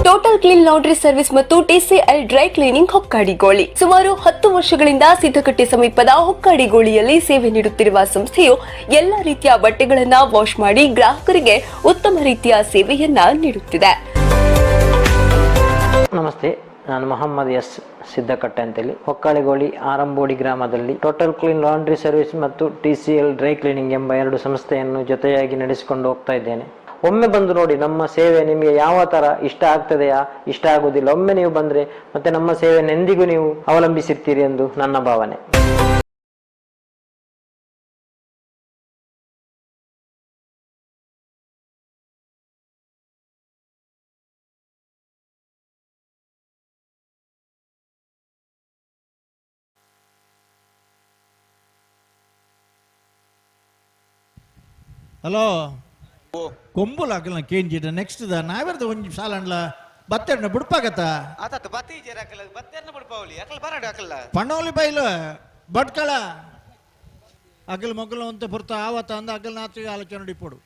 ಟೋಟಲ್ ಕ್ಲೀನ್ ಲಾಂಡ್ರಿ ಸರ್ವಿಸ್ ಮತ್ತು ಟಿಸಿಎಲ್ ಡ್ರೈ ಕ್ಲೀನಿಂಗ್ ಹೊಕ್ಕಾಡಿಗೋಳಿ ಸುಮಾರು 10 ವರ್ಷಗಳಿಂದ ಸಿದ್ದಕಟ್ಟೆ ಸಮೀಪದ ಹೊಕ್ಕಾಡಿಗೋಳಿಯಲ್ಲಿ ಸೇವೆ ನೀಡುತ್ತಿರುವ ಸಂಸ್ಥೆಯು ಎಲ್ಲ ರೀತಿಯ ಬಟ್ಟೆಗಳನ್ನು ವಾಶ್ ಮಾಡಿ ಗ್ರಾಹಕರಿಗೆ ಉತ್ತಮ ರೀತಿಯ ಸೇವೆಯನ್ನ ನೀಡುತ್ತಿದೆ. ನಮಸ್ತೆ, ನಾನು ಮೊಹಮ್ಮದ್ ಎಸ್ ಸಿದ್ದಕಟ್ಟೆ ಅಂತೇಳಿ ಹೊಕ್ಕಾಳಿಗೋಳಿ ಆರಂಬೋಡಿ ಗ್ರಾಮದಲ್ಲಿ ಟೋಟಲ್ ಕ್ಲೀನ್ ಲಾಂಡ್ರಿ ಸರ್ವಿಸ್ ಮತ್ತು ಟಿಸಿಎಲ್ ಡ್ರೈ ಕ್ಲೀನಿಂಗ್ ಎಂಬ 2 ಸಂಸ್ಥೆಯನ್ನು ಜೊತೆಯಾಗಿ ನಡೆಸಿಕೊಂಡು ಹೋಗ್ತಾ ಇದ್ದೇನೆ. ಒಮ್ಮೆ ಬಂದು ನೋಡಿ, ನಮ್ಮ ಸೇವೆ ನಿಮಗೆ ಯಾವ ತರ ಇಷ್ಟ ಆಗ್ತದೆಯಾ ಇಷ್ಟ ಆಗುದಿಲ್ಲ. ಒಮ್ಮೆ ನೀವು ಬಂದ್ರೆ ಮತ್ತೆ ನಮ್ಮ ಸೇವೆಯನ್ನು ಎಂದಿಗೂ ನೀವು ಅವಲಂಬಿಸಿರ್ತೀರಿ ಎಂದು ನನ್ನ ಭಾವನೆ. ಹಲೋ ಕೊಂಬುಲ ಅಕಲ್ನ ಕೇಂಜಿಡ ನೆಕ್ಸ್ಟ್ ದ ನಾವೆರ್ದ ಒಂಜಿ ಸಾಲಂಡ್ಲ ಬತ್ತೆರ್ನ ಬುಡ್ಪಾಗತ್ತ ಆತ ಬತ್ತಿ ಜರ ಅಕಲ ಬತ್ತೆರ್ನ ಬುಡ್ಪಾವಲಿ ಅಕಲ ಬರಡ ಅಕಲ ಪಣೋಲಿ ಬೈಲು ಬಡ್ಕಳ ಅಕಲ್ ಮೊಗಲು ಅಂತ ಪುರ್ತ ಆವತ್ತ ಅಂದ ಅಕಲ್ ನಾತ್ರಿ ಆಲೋಚನೆ ಡಿಪೋಡು.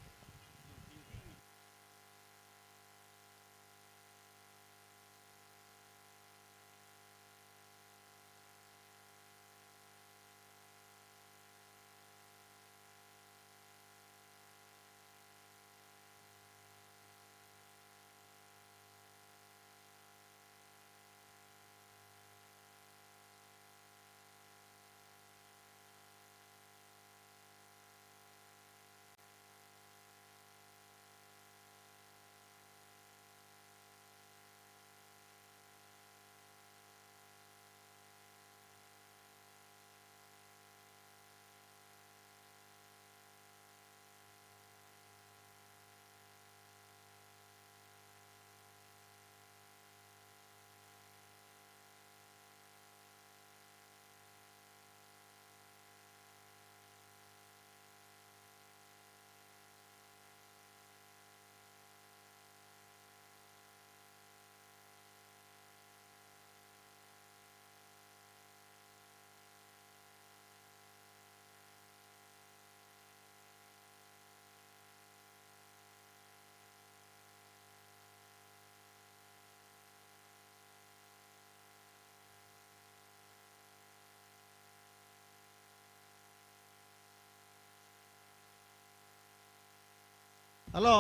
ಹಲೋ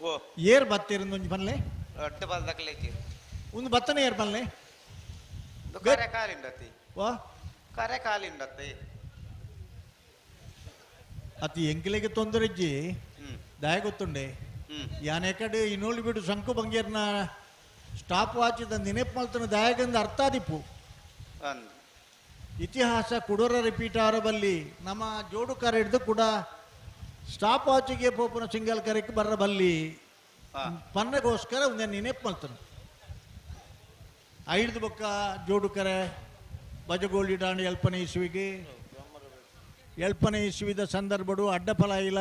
ಓ ಏರ್ ಬತ್ತಿರಂದು ಒಂಜಿ ಬನ್ಲೆ ಅಡ್ಡ ಬಲ್ದಕ್ಲೈತಿ ಒಂದು ಬತ್ತನೆ ಏರ್ ಬನ್ಲೆ ಕರೆ ಕಾಲಿಂಡತಿ ವಾ ಕರೆ ಕಾಲಿಂಡತಿ ಅತಿ ಎಂಕಿಲೆಗೆ ತೊಂದರೆಜ್ಜಿ ದಾಯ ಗೊತ್ತುಂಡೆ ಯಾನೆಕಡೆ ಇನ್ನೋಳಿ ಬಿಡು ಶಂಕು ಬಂಗೇರ್ನ ಸ್ಟಾಪ್ ವಾಚ್ ನೆನಪು ಮಲ್ತನ ದಾಯಗಂದ ಅರ್ಥ ದಿಪ್ಪು ಅಂದ್ ಇತಿಹಾಸ ಕುಡೋರ ರಿಪೀಟ್ ಆರ ಬಲ್ಲಿ ನಮ್ಮ ಜೋಡು ಕರ ಹಿಡ್ದು ಕೂಡ ಸ್ಟಾಪ್ ವಾಚಿಗೆ ಪೋಪುನ ಸಿಂಗಲ್ ಕರೆಕ್ ಬರ್ರ ಬಲ್ಲಿ ಪನ್ನಗೋಸ್ಕರ ಒಂದು ನೆನಪು ಮಾಡ್ತಾನೆ ಐದು ಬೊಕ್ಕ ಜೋಡು ಕರೆ ಬಜಗೋಳಿ ಡಾಂಡ್ ಎಲ್ಪನೆ ಇಸುವಿಗೆ ಎಲ್ಪನೆ ಇಸುವಿದ ಸಂದರ್ಭಡು ಅಡ್ಡಫಲ ಇಲ್ಲ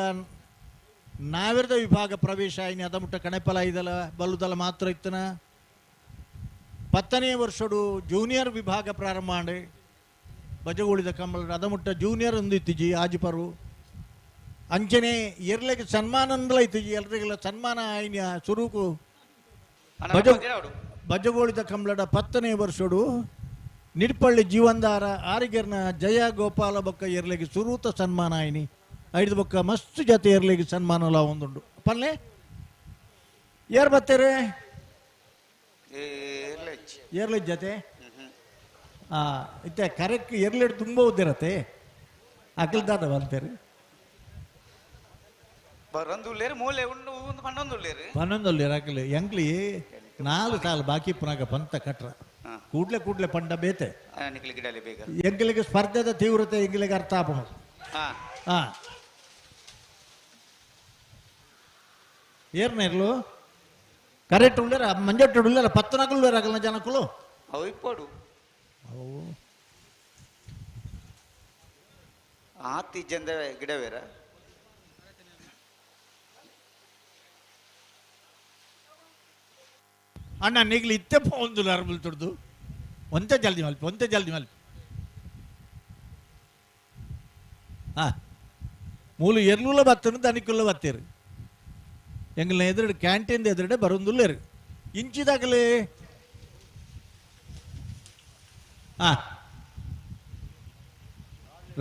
ನಾವಿರದ ವಿಭಾಗ ಪ್ರವೇಶ ಆಯ್ನಿ ಅದ ಮುಟ್ಟ ಕಣೆಫಲ ಇದಲ್ಲ ಬಲ್ಲುದಲ್ಲ ಮಾತ್ರ ಇತ್ತನ 10ನೇ ವರ್ಷಡು ಜೂನಿಯರ್ ವಿಭಾಗ ಪ್ರಾರಂಭ ಮಾಡಿ ಬಜಗೋಳಿದ ಕಂಬಳ ಅದ ಮುಟ್ಟ ಜೂನಿಯರ್ ಒಂದು ಇತ್ತಿಜಿ ಆಜಿಪರು ಅಂಚನೆ ಎರ್ಲೆಗೆ ಸನ್ಮಾನ ಅಂದಲ ಇತ್ತಿಜಿ ಎಲ್ರಿಗೆಲ್ಲ ಸನ್ಮಾನ ಆಯ್ನ ಸುರುಕು ಬಜಗೋಳಿದ ಕಂಬಳದ 10ನೇ ವರ್ಷಡು ನಿಡ್ಪಳ್ಳಿ ಜೀವಂದಾರ ಆರಿಗೆರ್ನ ಜಯ ಗೋಪಾಲ ಬೊಕ್ಕ ಎರ್ಲೆಗೆ ಸುರೂತ ಸನ್ಮಾನ ಆಯ್ನಿ ಐದು ಬೊಕ್ಕ ಮಸ್ತ್ ಜೊತೆ ಎರ್ಲೆಗೆ ಸನ್ಮಾನ ಒಂದುಂಡು ಪಲ್ಲೆ ಯಾರು ಬರ್ತಾರೆ ಏರ್ಲೆ ಜೊತೆ ಇತ್ತೆ ಕರೆಕ್ಟ್ ಎರ್ಲೆಡ್ ತುಂಬ ಉದ್ದಿರತ್ತೆ ಅಕಲ್ದಾದ ಬಂತಾರೆ ಪನ್ನೊಂದುಳ್ಳೇರು ಅಕಲ್ ಎಂಕ್ಲಿ 4 ಸಾಲ ಬಾಕಿ ಪುನಃ ಪಂತ ಕಟ್ರ ಕೂಡ್ಲೆ ಪಂಡ ಬೇತೆ ಎಂಗಿಲಿಗೆ ಸ್ಪರ್ಧೆದ ತೀವ್ರತೆ ಎಂಗಿಲಿಗೆ ಅರ್ಥ ಆಪಣ ಏರ್ನೇರ್ಲು ಕರೆಕ್ಟ್ ಉಳ್ಳೇರ ಮಂಜಟ್ಟು ಉಳ್ಳೇರ 14 ಉಳ್ಳೇರ ಆಗಲ್ಲ ಜನಕ್ಕಳು ಅವು ಇಪ್ಪಡು ಆತಿ ಜಂದ ಗಿಡವೇರ ಅಣ್ಣ ನೀಗ್ಲಿ ಇತ್ತೆಪ್ಪ ಒಂದು ಅರ್ಬಲ್ ತುಡ್ದು ಒಂತೆ ಜಲ್ದಿ ಮಲ್ಪಿ ಮೂಲು ಎರ್ಲುಲ್ಲ ಬತ್ತನು ದನಿಕುಲ್ಲ ಬತ್ತೇರು ಎಂಗ್ಲ ಎದುರು ಕ್ಯಾಂಟೀನ್ ಎದುರುಡೆ ಬರೋಂದುಲ್ಲೇರು ಇಂಚಿದಾಗಲೇ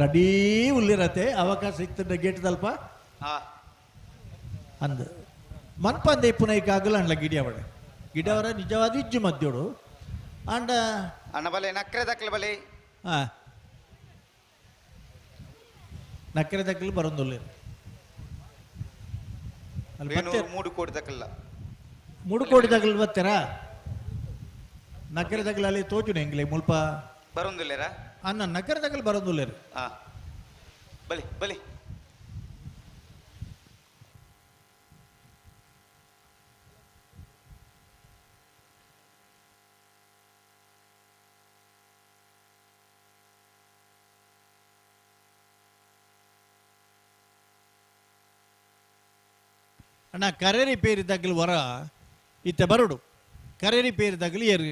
ರೆಡೀ ಉಲ್ಲಿರತ್ತೆ ಅವಕಾಶ ಸಿಗ್ತದೆ ಗೇಟ್ ತಲ್ಪ ಅಂದ ಮನ್ಪಂದೆ ಪುನಃ ಆಗಲ್ಲ ಅಣ್ಣ ಗಿಡವರ ನಿಜವಾದ ಇಜ್ಜು ಮದ್ಯೋಡು ಅಂಡ ಅಣ್ಣ ಬಲೆ ನಕ್ರೆ ದಕ್ಲ ಬಲೆ ನಕ್ರೆ ದಕ್ಕಲು ಬರೋಂದುಲ್ಲ ಮೂಡು ಕೋಟಿ ದಕ್ಕಲ್ಲ 3 ಕೋಟಿ ದಕ್ಕಲು ಬರ್ತಾರ ನಕ್ರೆ ದಕ್ಕಲ ಅಲ್ಲಿ ತೋಚುನೆ ಹೆಂಗ್ಲೆ ಮುಲ್ಪ ಬರೋಂದಿಲ್ಲೇರ ಅನ್ನ ನಕ್ರೆ ದಕ್ಕಲು ಬರೋಂದುಲ್ಲೇರು ಬಲಿ ಅಣ್ಣ ಕರೇರಿ ಪೇರಿದಾಗಲು ವರ ಇತ್ತೆ ಬರೋಡು ಕರೇರಿ ಪೇರಿದಾಗಲು ಏರು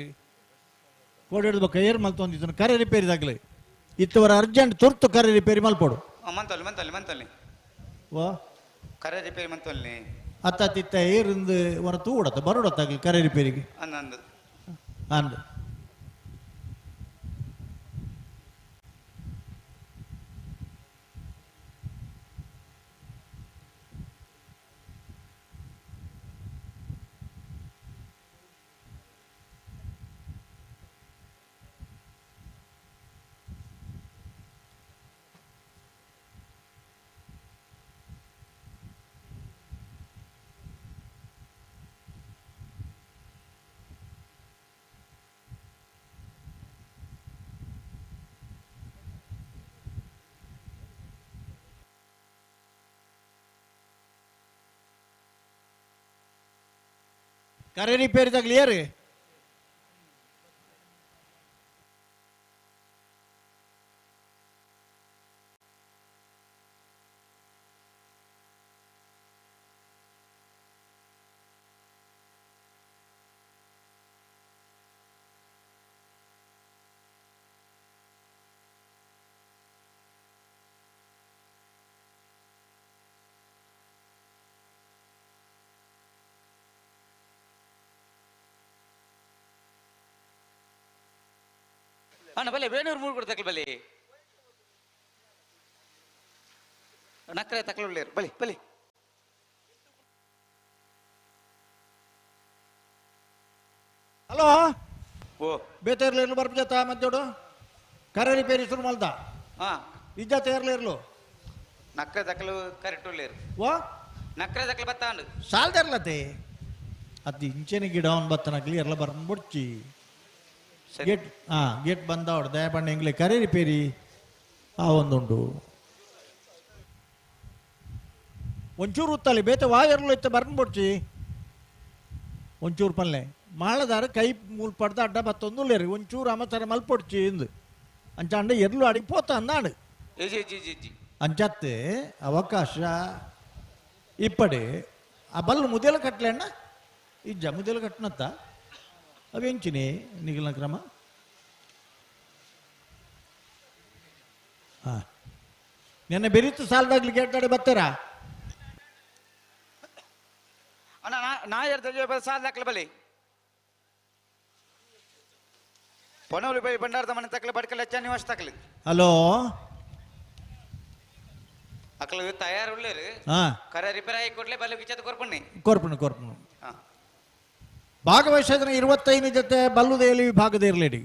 ಕೋಡಿ ಬೊಕ್ಕ ಏರು ಮಲ್ತೊಂದಿದ್ದನು ಕರೇರಿ ಪೇರಿದಾಗಲೇ ಇತ್ತವರ ಅರ್ಜೆಂಟ್ ತುರ್ತು ಕರೇರಿ ಪೇರಿ ಮಲ್ಪೋಡು ಮಂತಲ್ಲಿ ಓ ಕರೇರಿ ಪೇರಿ ಮಂತಲ್ಲಿ ಅತ್ತ ಏರಿಂದ ವರ ತೂಡತ್ತ ಬರೋಡತ್ತಾಗಲಿ ಕರೇರಿ ಪೇರಿಗೆ ಅಂದ ಕರೇರಿ ಪೇರಿದಾಗಲಿ ಏರು ಅಣ್ಣ ಬಲೆ ಬೇಣೂರು 3 ಕೋಟಿ ತಕಲ್ ಬಲೆ ನಕ್ರೆ ತಕಲುಳ್ಳೇರು ಬಲಿ ಹಲೋ ಓ ಬೇತೇರ್ಲೇರ್ಲು ಬರ್ಬಜಾತ ಮದ್ದೋಡು ಕರೇರಿ ಪೇರಿ ಶುರು ಮಲ್ದ ಇಜ್ಜಾತ ಏರ್ಲೇರ್ಲು ನಕ್ರೆ ತಕಲು ಕರೆಕ್ಟ್ ಉಳ್ಳೇರು ಓ ನಕ್ರೆ ತಕಲು ಬತ್ತಾಂಡು ಸಾಲ್ದಿರ್ಲತೆ ಅದು ಇಂಚೆನ ಗಿಡ ಅವನ್ ಬತ್ತನಾಗ್ಲಿ ಎಲ್ಲ ಬರ್ನ್ ಬಿಡ್ಚಿ ಗೇಟ್ ಗೇಟ್ ಬಂದ ಅವಡು ದಯಪಂಡ ಎಂಗ್ಲೆ ಕರೆ ರಿಪೇರಿ ಆ ಒಂದುಂಟು ಒಂಚೂರು ಉತ್ತಲ್ಲಿ ಬೇತೆ ವಾಯರ್ಲು ಇತ್ತ ಬರ್ನ್ ಬಿಡ್ಚಿ ಒಂಚೂರು ಪಲ್ಲೆ ಮಾಳದಾರ ಕೈ ಮೂಲ್ ಪಡ್ದ ಅಡ್ಡ ಬತ್ತೊಂದು ಲೇರಿ ಒಂಚೂರು ಅಮತರ ಮಲ್ಪೊಡ್ಚಿ ಇಂದು ಅಂಚಾಂಡ ಎರ್ಲು ಅಡಿಪೋತ ಅಂದಾಡು ಅಂಚತ್ತೆ ಅವಕಾಶ ಇಪ್ಪಡೆ ಆ ಬಲ್ಲು ಮುದೆಲ ಕಟ್ಲೆಣ್ಣ ಇಜ್ಜ ಮುದೆಲ ಕಟ್ನತ್ತ ಅವೆಂಚಿನಿ ನಿಖಿಲ್ನ ಕ್ರಮ ಹಾ ನೆನ್ನೆ ಬೆರೀತು ಸಾಲದಾಗ್ಲಿ ಗೇಟ್ಟಾಡೆ ಬರ್ತಾರಾ ಅಣ್ಣ ನಾ ಹೇಳ್ತಾ ಸಾಲ ದಾಖಲೆ ಬಲಿ ಪೊನವಲಿ ಬೈ ಬಂಡಾರದ ಮನೆ ತಕ್ಕಲೆ ಬಡ್ಕಲೆ ಹೆಚ್ಚ ನಿವಾಸ ತಕ್ಕಲಿ ಹಲೋ ಅಕ್ಕಲು ತಯಾರುಳ್ಳೇರು ಕರೆ ರಿಪೇರ್ ಆಗಿ ಕೊಡ್ಲೆ ಬಲ್ಲಿ ವಿಚಾರ ಕೊರ್ಪಣ್ಣಿ ಕೊರ್ಪಣು ಭಾಗವಹಿಸಿದ್ರೆ 25 ಜೊತೆ ಬಲ್ಲುದೇಲಿ ವಿಭಾಗದ ಇರಲೇಡಿ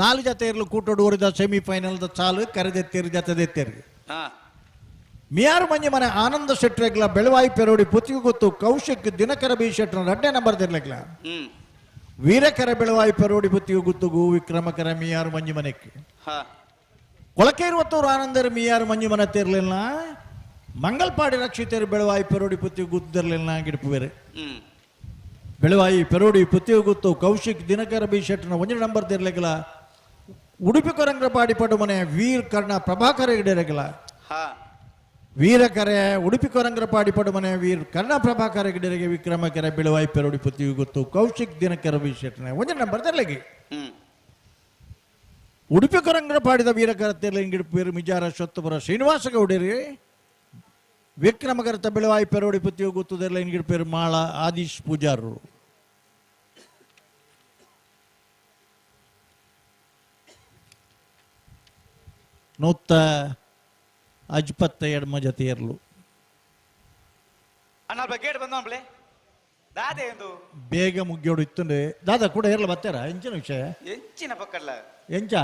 4 ಜೊತೆ ಇರಲು ಕೂಟೋಡುವರಿದ ಸೆಮಿಫೈನಲ್ದ ಚಾಲು ಕರೆದೆತ್ತೇರಿ ಜೊತೆದೆತ್ತೇರಿ ಮಿಯಾರು ಮಂಜಿ ಮನೆ ಆನಂದ ಶೆಟ್ರೆಗ್ಲ ಬೆಳವಾಯಿ ಪೆರೋಡಿ ಪುತ್ತಿಗೆ ಗೊತ್ತು ಕೌಶಿಕ್ ದಿನಕರ ಬಿ ಶೆಟ್ರ 2ನೇ ನಂಬರ್ ದಿರ್ಲೆಗ್ಲ ವೀರಕರ ಬೆಳವಾಯಿ ಪೆರೋಡಿ ಪುತ್ತಿಗೆ ಗುತ್ತುಗು ವಿಕ್ರಮಕರ ಮಿಯಾರು ಮಂಜಿ ಮನೆಕ್ಕೆ ಕೊಳಕೆ 20 ಆನಂದರ ಮಿಯಾರು ಮಂಜಿ ಮನೆ ತೇರ್ಲಿಲ್ಲ ಮಂಗಲ್ಪಾಡಿ ರಕ್ಷಿತರು ಬೆಳವಾಯಿ ಪೆರೋಡಿ ಪುತ್ತಿಗೆ ಗುತ್ತಿರಲಿಲ್ಲ ಗಿಡಪು ಬೇರೆ ಬೆಳವಾಯಿ ಪೆರೋಡಿ ಪುತ್ತಿಗೆ ಗುತ್ತು ಕೌಶಿಕ್ ದಿನಕರ ಬಿ ಶೆಟ್ರನ 1ನೇ ನಂಬರ್ ತೇರ್ಲೆಗ್ಲ ಉಡುಪಿ ಕೊರಂಗ್ರಪಾಡಿ ಪಡು ಮನೆ ವೀರ್ ಕರ್ಣ ಪ್ರಭಾಕರ ಗಿಡರೆಗಲ ವೀರಕರೆ ಉಡುಪಿ ಕೊರಂಗ್ರಪಾಡಿ ಪಡು ಮನೆ ವೀರ್ ಕರ್ಣ ಪ್ರಭಾಕರ ಗಿಡರೆಗೆ ವಿಕ್ರಮಕರ ಬೆಳವಾಯಿ ಪೆರೋಡಿ ಪುತ್ತಿಗೆ ಗುತ್ತು ಕೌಶಿಕ್ ದಿನಕರ ಬಿ ಶೆಟ್ರನ 1ನೇ ನಂಬರ್ ತೇರ್ಲೆಗೆ ಉಡುಪಿ ಕೊರಂಗ್ರಪಾಡಿದ ವೀರಕರ ತೇರ್ಲೆ ಗಿಡಪು ಬೇರು ಮಿಜಾರ ಶೊತ್ತುಪುರ ಶ್ರೀನಿವಾಸ ಗೌಡರಿ ವಿಕ್ರಮಕರತ ಬೆಳವಾಯಿ ಪೆರೋಡಿ ಪುತ್ತಿಗೆ ಗುತ್ತುದೆಲ್ಲ ಗಿಡ ಪೇರು ಮಾಳ ಆದೀಶ್ ಪೂಜಾರರು ನೂತ್ತ ಅಜ್ಪತ್ತ ಎಡ್ಮ ಜೊತೆ ಇರ್ಲು ಬೇಗ ಮುಗ್ಗಿಯೋಡು ಇತ್ತಂದ್ರೆ ದಾದ ಕೂಡ ಇರ್ಲ ಬರ್ತಾರ ಎಂಚಿನ ವಿಷಯ ಎಂಚಿನ ಪಕ್ಕಲ್ಲ ಎಂಚ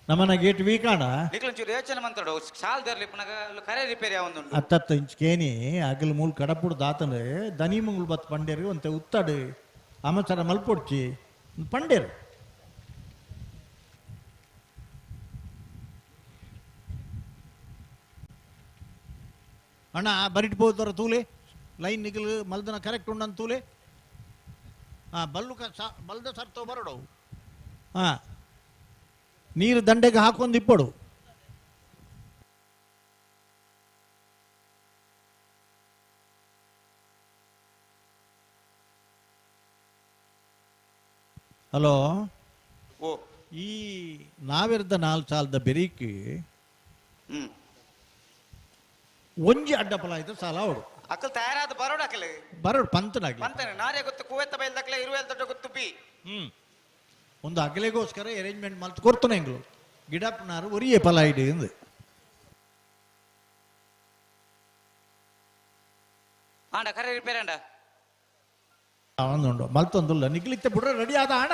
ನಮ್ಮನ ಗೇಟ್ ವೀಕಾಣ ನಿಕ್ಲಂಚೂರು ಯೋಚನೆ ಮಂತಾಡು ಸಾಲ್ ದರ್ಲಿ ಪುನಗ ಕರೆ ರಿಪೇರಿ ಆವೊಂದುಂಡು 10 ಇಂಚ್ ಕೇನಿ ಅಗಲ್ ಮೂಲ್ ಕಡಪುಡು ದಾತಂದ್ರೆ ದನಿ ಮುಂಗುಳು ಬತ್ ಪಂಡೇರು ಅಂತ ಉತ್ತಾಡು ಅಮಚರ ಮಲ್ಪೊಡ್ಚಿ ಪಂಡೇರು ಅಣ್ಣ ಬರಿಟ್ పోతారు ತೂಲೆ ಲೈನ್ ನಿಗಲು ಮಲ್ದನ ಕರೆಕ್ಟ್ ಉಂಡನ್ ತೂಲೆ ಬಲ್ಲು ಬಲ್ದ ಸರ್తో ಬರಡು ನೀರು ದಂಡೆಗೆ ಹಾಕೊಂದು ಇಪ್ಪಡು ಹಲೋ ಈ ನಾವಿರ್ದ 4 ಸಾಲದ ಬೆರೀಕಿ ಒಂಜಿ ಅಡ್ಡಪಲ ಆಯ್ತು ಸಾಲ ಅವಡು ಅಕ್ಕಲ್ ತಯಾರಾದ ಬರೋಡು ಅಕ್ಕಲೆ ಬರೋಡು ಪಂತನಾಗಿ ಪಂತನೆ ನಾರೇ ಗೊತ್ತು ಕುವೆತ್ತ ಬೈಲ್ದಕ್ಲೆ 20 ದೊಡ್ಡ ಗೊತ್ತು ಬಿ ಒಂದು ಅಗಲೆಗೋಸ್ಕರ ಅರೇಂಜ್ಮೆಂಟ್ ಮಲ್ತು ಕೊಡ್ತಾನೆ ಎಂಗ್ಳು ಗಿಡಪ್ಪನಾರು ಒರಿಯೇ ಫಲ ಇಡು ಎಂದು ಆಂಡ ಕರೆ ರಿಪೇರ್ ಅಂಡ ಅವನುಂಡು ಮಲ್ತೊಂದುಲ್ಲ ನಿಗ್ಲಿತ್ತೆ ಬಿಡ್ರೆ ರೆಡಿ ಆದ ಆಣ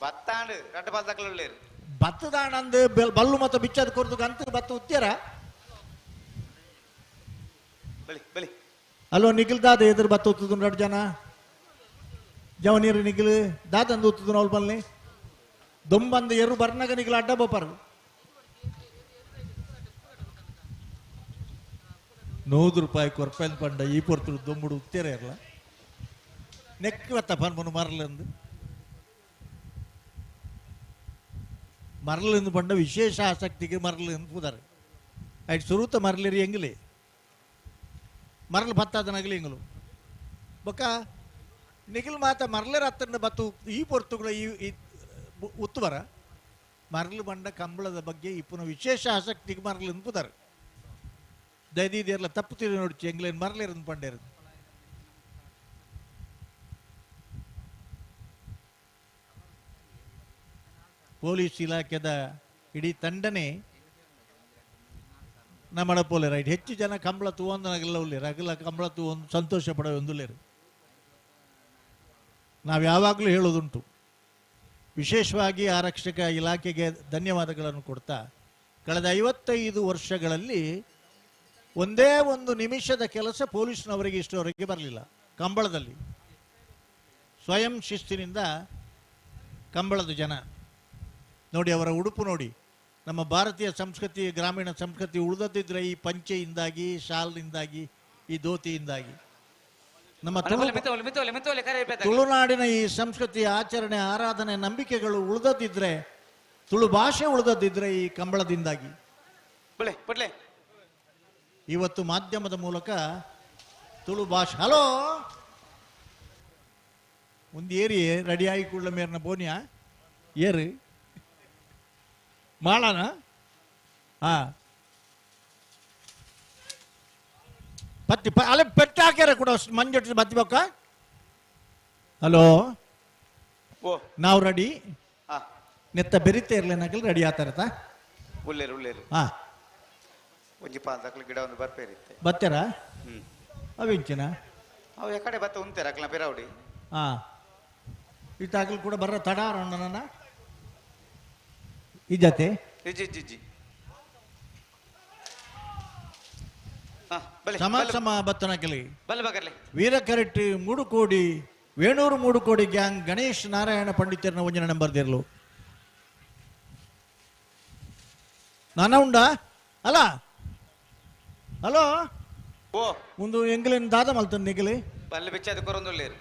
ಬತ್ತಾಂಡು ರಡ್ಡ ಬಲ್ದಕ್ಲೆ ಉಳ್ಳೇರು ಭತ್ತದ ಅಂದು ಬಲ್ಲು ಮತ್ತು ಬಿಚ್ಚದ ಕೊರ್ದು ಗಂತ ಭತ್ತ ಉತ್ತೀರ ಬಲಿ ಬಲಿ ಅಲ್ಲೋ ನಿಖಿಲ್ ದಾದ ಎದುರು ಭತ್ತ ಉತ್ತದ 2 ಜನ ಜವನೀರು ನಿಖಿಲ್ ದಾದಂದು ಉತ್ತದ ನೋಲ್ ಬಲ್ಲಿ ದೊಂಬಂದು ಎರು ಬರ್ನಾಗ ನಿಖಿಲ್ ಅಡ್ಡ ಬೋಪರ್ 100 ರೂಪಾಯಿ ಕೊರ್ಪೆಲ್ ಪಂಡ ಈ ಪೊರ್ತರು ದೊಂಬುಡು ಉತ್ತೇರ ಇರಲ್ಲ ನೆಕ್ಕ ಪನ್ಮನು ಮರಲಿಂದು ಪಂಡ ವಿಶೇಷ ಆಸಕ್ತಿಗೆ ಮರಲಿಂದು ಪುದಾರೆ ಆಯ್ತು ಸುರುತ ಮರಲಿರಿ ಎಂಗ್ಲಿ ಮರಲು ಭತ್ತಾದ ನಗಲಿ ಎಂಗ್ಲು ಬೊಕ್ಕ ನಿಖಿಲ್ ಮಾತ ಮರಲೇರ ಹತ್ತನ್ನ ಬತ್ತು ಈ ಪೊರ್ತುಗಳ ಈ ಉತ್ತು ಬರ ಮರಳು ಬಂಡ ಕಂಬಳದ ಬಗ್ಗೆ ಇಪ್ಪನ ವಿಶೇಷ ಆಸಕ್ತಿಗೆ ಮರಲಿಂದು ಪುದಾರೆ ದಯದೀದಿಯರ್ಲ ತಪ್ಪು ತಿಳಿ ನೋಡ್ಚಿ ಎಂಗ್ಲೇನ್ ಮರಲೇರನ್ನು ಪಂಡೇರು ಪೊಲೀಸ್ ಇಲಾಖೆದ ಇಡೀ ತಂಡನೇ ನಮ್ಮ ಪೋಲೆ ರೈಟ್ ಹೆಚ್ಚು ಜನ ಕಂಬಳ ತೂವೊಂದು ನಗಲ್ಲ ಉಳ್ಳೇರು ಅಗಲ ಕಂಬಳ ತೂವೊಂದು ಸಂತೋಷ ಪಡೋ ಒಂದುಲೇರು ನಾವು ಯಾವಾಗಲೂ ಹೇಳೋದುಂಟು ವಿಶೇಷವಾಗಿ ಆರಕ್ಷಕ ಇಲಾಖೆಗೆ ಧನ್ಯವಾದಗಳನ್ನು ಕೊಡ್ತಾ ಕಳೆದ 55 ವರ್ಷಗಳಲ್ಲಿ ಒಂದೇ ಒಂದು ನಿಮಿಷದ ಕೆಲಸ ಪೊಲೀಸ್ನವರಿಗೆ ಇಷ್ಟವರೆಗೆ ಬರಲಿಲ್ಲ ಕಂಬಳದಲ್ಲಿ ಸ್ವಯಂ ಶಿಸ್ತಿನಿಂದ ಕಂಬಳದ ಜನ ನೋಡಿ, ಅವರ ಉಡುಪು ನೋಡಿ. ನಮ್ಮ ಭಾರತೀಯ ಸಂಸ್ಕೃತಿ, ಗ್ರಾಮೀಣ ಸಂಸ್ಕೃತಿ ಉಳಿದದ್ದಿದ್ರೆ ಈ ಪಂಚೆಯಿಂದಾಗಿ, ಶಾಲ್ನಿಂದಾಗಿ, ಈ ಧೋತಿಯಿಂದಾಗಿ. ನಮ್ಮ ತುಳುನಾಡಿನ ಈ ಸಂಸ್ಕೃತಿ, ಆಚರಣೆ, ಆರಾಧನೆ, ನಂಬಿಕೆಗಳು ಉಳಿದದ್ದಿದ್ರೆ, ತುಳು ಭಾಷೆ ಉಳಿದದ್ದಿದ್ರೆ ಈ ಕಂಬಳದಿಂದಾಗಿ. ಇವತ್ತು ಮಾಧ್ಯಮದ ಮೂಲಕ ತುಳು ಭಾಷೆ ಹಲೋ ಒಂದು ಏರಿ ರೆಡಿ ಆಗಿ ಕೂಡಲ ಮೇರ್ನ ಬೋನಿಯ ಏರು ಮಾಡಣ. ಪತ್ತಿ ಅಲ್ಲ ಪೆಟ್ಟು ಹಾಕ್ಯಾರ ಕೂಡ ಮಂಜೊಟ್ಟು ಬತ್ತಿ ಬಕ್ಕ. ಹಲೋ ನಾವು ರೆಡಿ ನೆತ್ತ ಬೆರಿತೆ ಇರ್ಲೇನಾಗಲಿ ರೆಡಿ ಆತಾರತ ಗಿಡ ಒಂದು ಬರ್ಪೇರಿತ್ತೆ ಬತ್ತಾರ ಅವಿಂಚಿನ ಅವು ಎಕಡೆ ಬತ್ತ ಉಂತಾರ ಅಕ್ಲ ಬೆರಾವಡಿ ಇತ್ತಾಗಲಿ ಕೂಡ ಬರ್ರ ತಡ ನನ್ನ ಈ ಜತೆ ಜಿ ಸಮ ಸಮ ಬತ್ತನಕಲಿ ಬಲ್ಲ ಬಗರ್ಲೆ ವೀರಕರೆಟ್ಟಿ ಮೂಡುಕೋಡಿ ವೇಣೂರು ಮೂಡುಕೋಡಿ ಗ್ಯಾಂಗ್ ಗಣೇಶ್ ನಾರಾಯಣ ಪಂಡಿತರನ ಒಂಜನ ನಂಬರ್ ದೇರ್ಲು ನಾನ ಉಂಡ ಅಲ್ಲ ಹಲೋ ಓ ಮುಂದು ಎಂಗ್ಲೇನ್ ದಾದ ಮಲ್ತನ್ ನಿಗಲಿ ಬಲ್ಲ ಬಿಚ್ಚದ ಕೊರೊಂದುಲ್ಲೇರು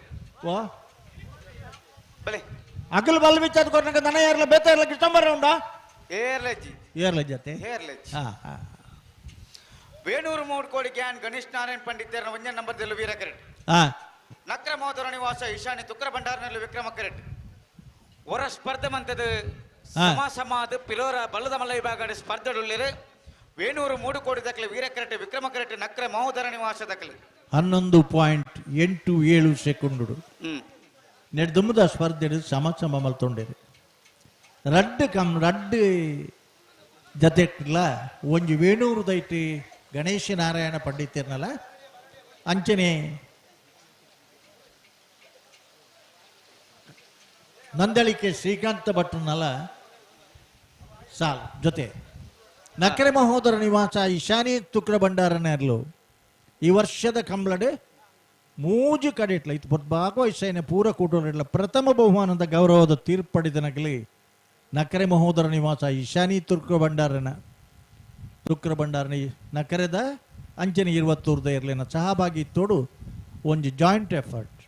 ಓ ಬಲೆ ಅಗಲ್ ಬಲ್ಲ ಬಿಚ್ಚದ ಕೊರನಕ ದನ ಏರ್ಲ ಬೇತ ಏರ್ಲ ಕಿಷ್ಟಂಬರ ಉಂಡ ಏರ್ಲಜ್ಜಿ ಏರ್ಲ ಜತೆ ಏರ್ಲಜ್ಜಿ ಹಾ ವೇಣೂರು ಮೂಡ್ಕೋಡಿ ಗ್ಯಾನ್ ಗಣೇಶ್ ನಾರಾಯಣ್ ಪಂಡಿತರನ ಒಂಜನ ನಂಬರ್ ದೆಲ್ಲು ವೀರಕರೆಟ್ ನಕ್ರ ಮೋದರ ನಿವಾಸ ಈಶಾನಿ ತುಕ್ರ ಭಂಡಾರನಲ್ಲಿ ವಿಕ್ರಮ ಕರೆಟ್ ಹೊರ ಸ್ಪರ್ಧೆ ಮಂತದ ಸಮಾಸಮಾದ ಪಿಲೋರ ಬಲ್ಲದ ಮಲ್ಲ ವಿಭಾಗ ಸ್ಪರ್ಧೆಡುಳ್ಳಿರು ವೇಣೂರು ಮೂಡುಕೋಡಿ ದಕ್ಕಲೆ ವೀರಕರೆಟ್ ವಿಕ್ರಮ ಕರೆಟ್ ನಕ್ರ ಮಹೋದರ ನಿವಾಸ ದಕ್ಕಲೆ 11.87 ಸೆಕೆಂಡುಡು ನೆಡ್ದುಮ್ಮದ ಸ್ಪರ್ಧೆ ಸಮ ಸಮ ಮಲ್ತೊಂಡೇರು ರಡ್ಡು ಜತೆಕ್ಲ ಒಂಜಿ ವೇಣೂರು ದೈಟ್ ಗಣೇಶ ನಾರಾಯಣ ಪಂಡಿತರ್ನಲ್ಲ ಅಂಚನೆ ನಂದಳಿಕೆ ಶ್ರೀಕಾಂತ ಭಟ್ರನಲ್ಲ ಸಾಲ್ ಜೊತೆ ನಕರೆ ಮಹೋದರ ನಿವಾಸ ಈಶಾನಿ ತುಕ್ರ ಭಂಡಾರನೇರ್ಲು ಈ ವರ್ಷದ ಕಂಬಳಡೆ ಮೂಜು ಕಡೆ ಇಟ್ಲ ಇತ್ತು ಭಾಗವಹಿಸೇನೆ ಪೂರ ಕೂಟೋರಿಡ್ಲ ಪ್ರಥಮ ಬಹುಮಾನದ ಗೌರವದ ತೀರ್ಪಡಿದನಗಲಿ ನಕರೆ ಮಹೋದರ ನಿವಾಸ ಈಶಾನಿ ತುಕ್ರ ಭಂಡಾರನ ನಕರೆದ ಅಂಚನೆ 20 ಇರ್ಲಿನ ಸಹಭಾಗಿ ತೋಡು ಒಂಜಿ ಜಾಯಿಂಟ್ ಎಫರ್ಟ್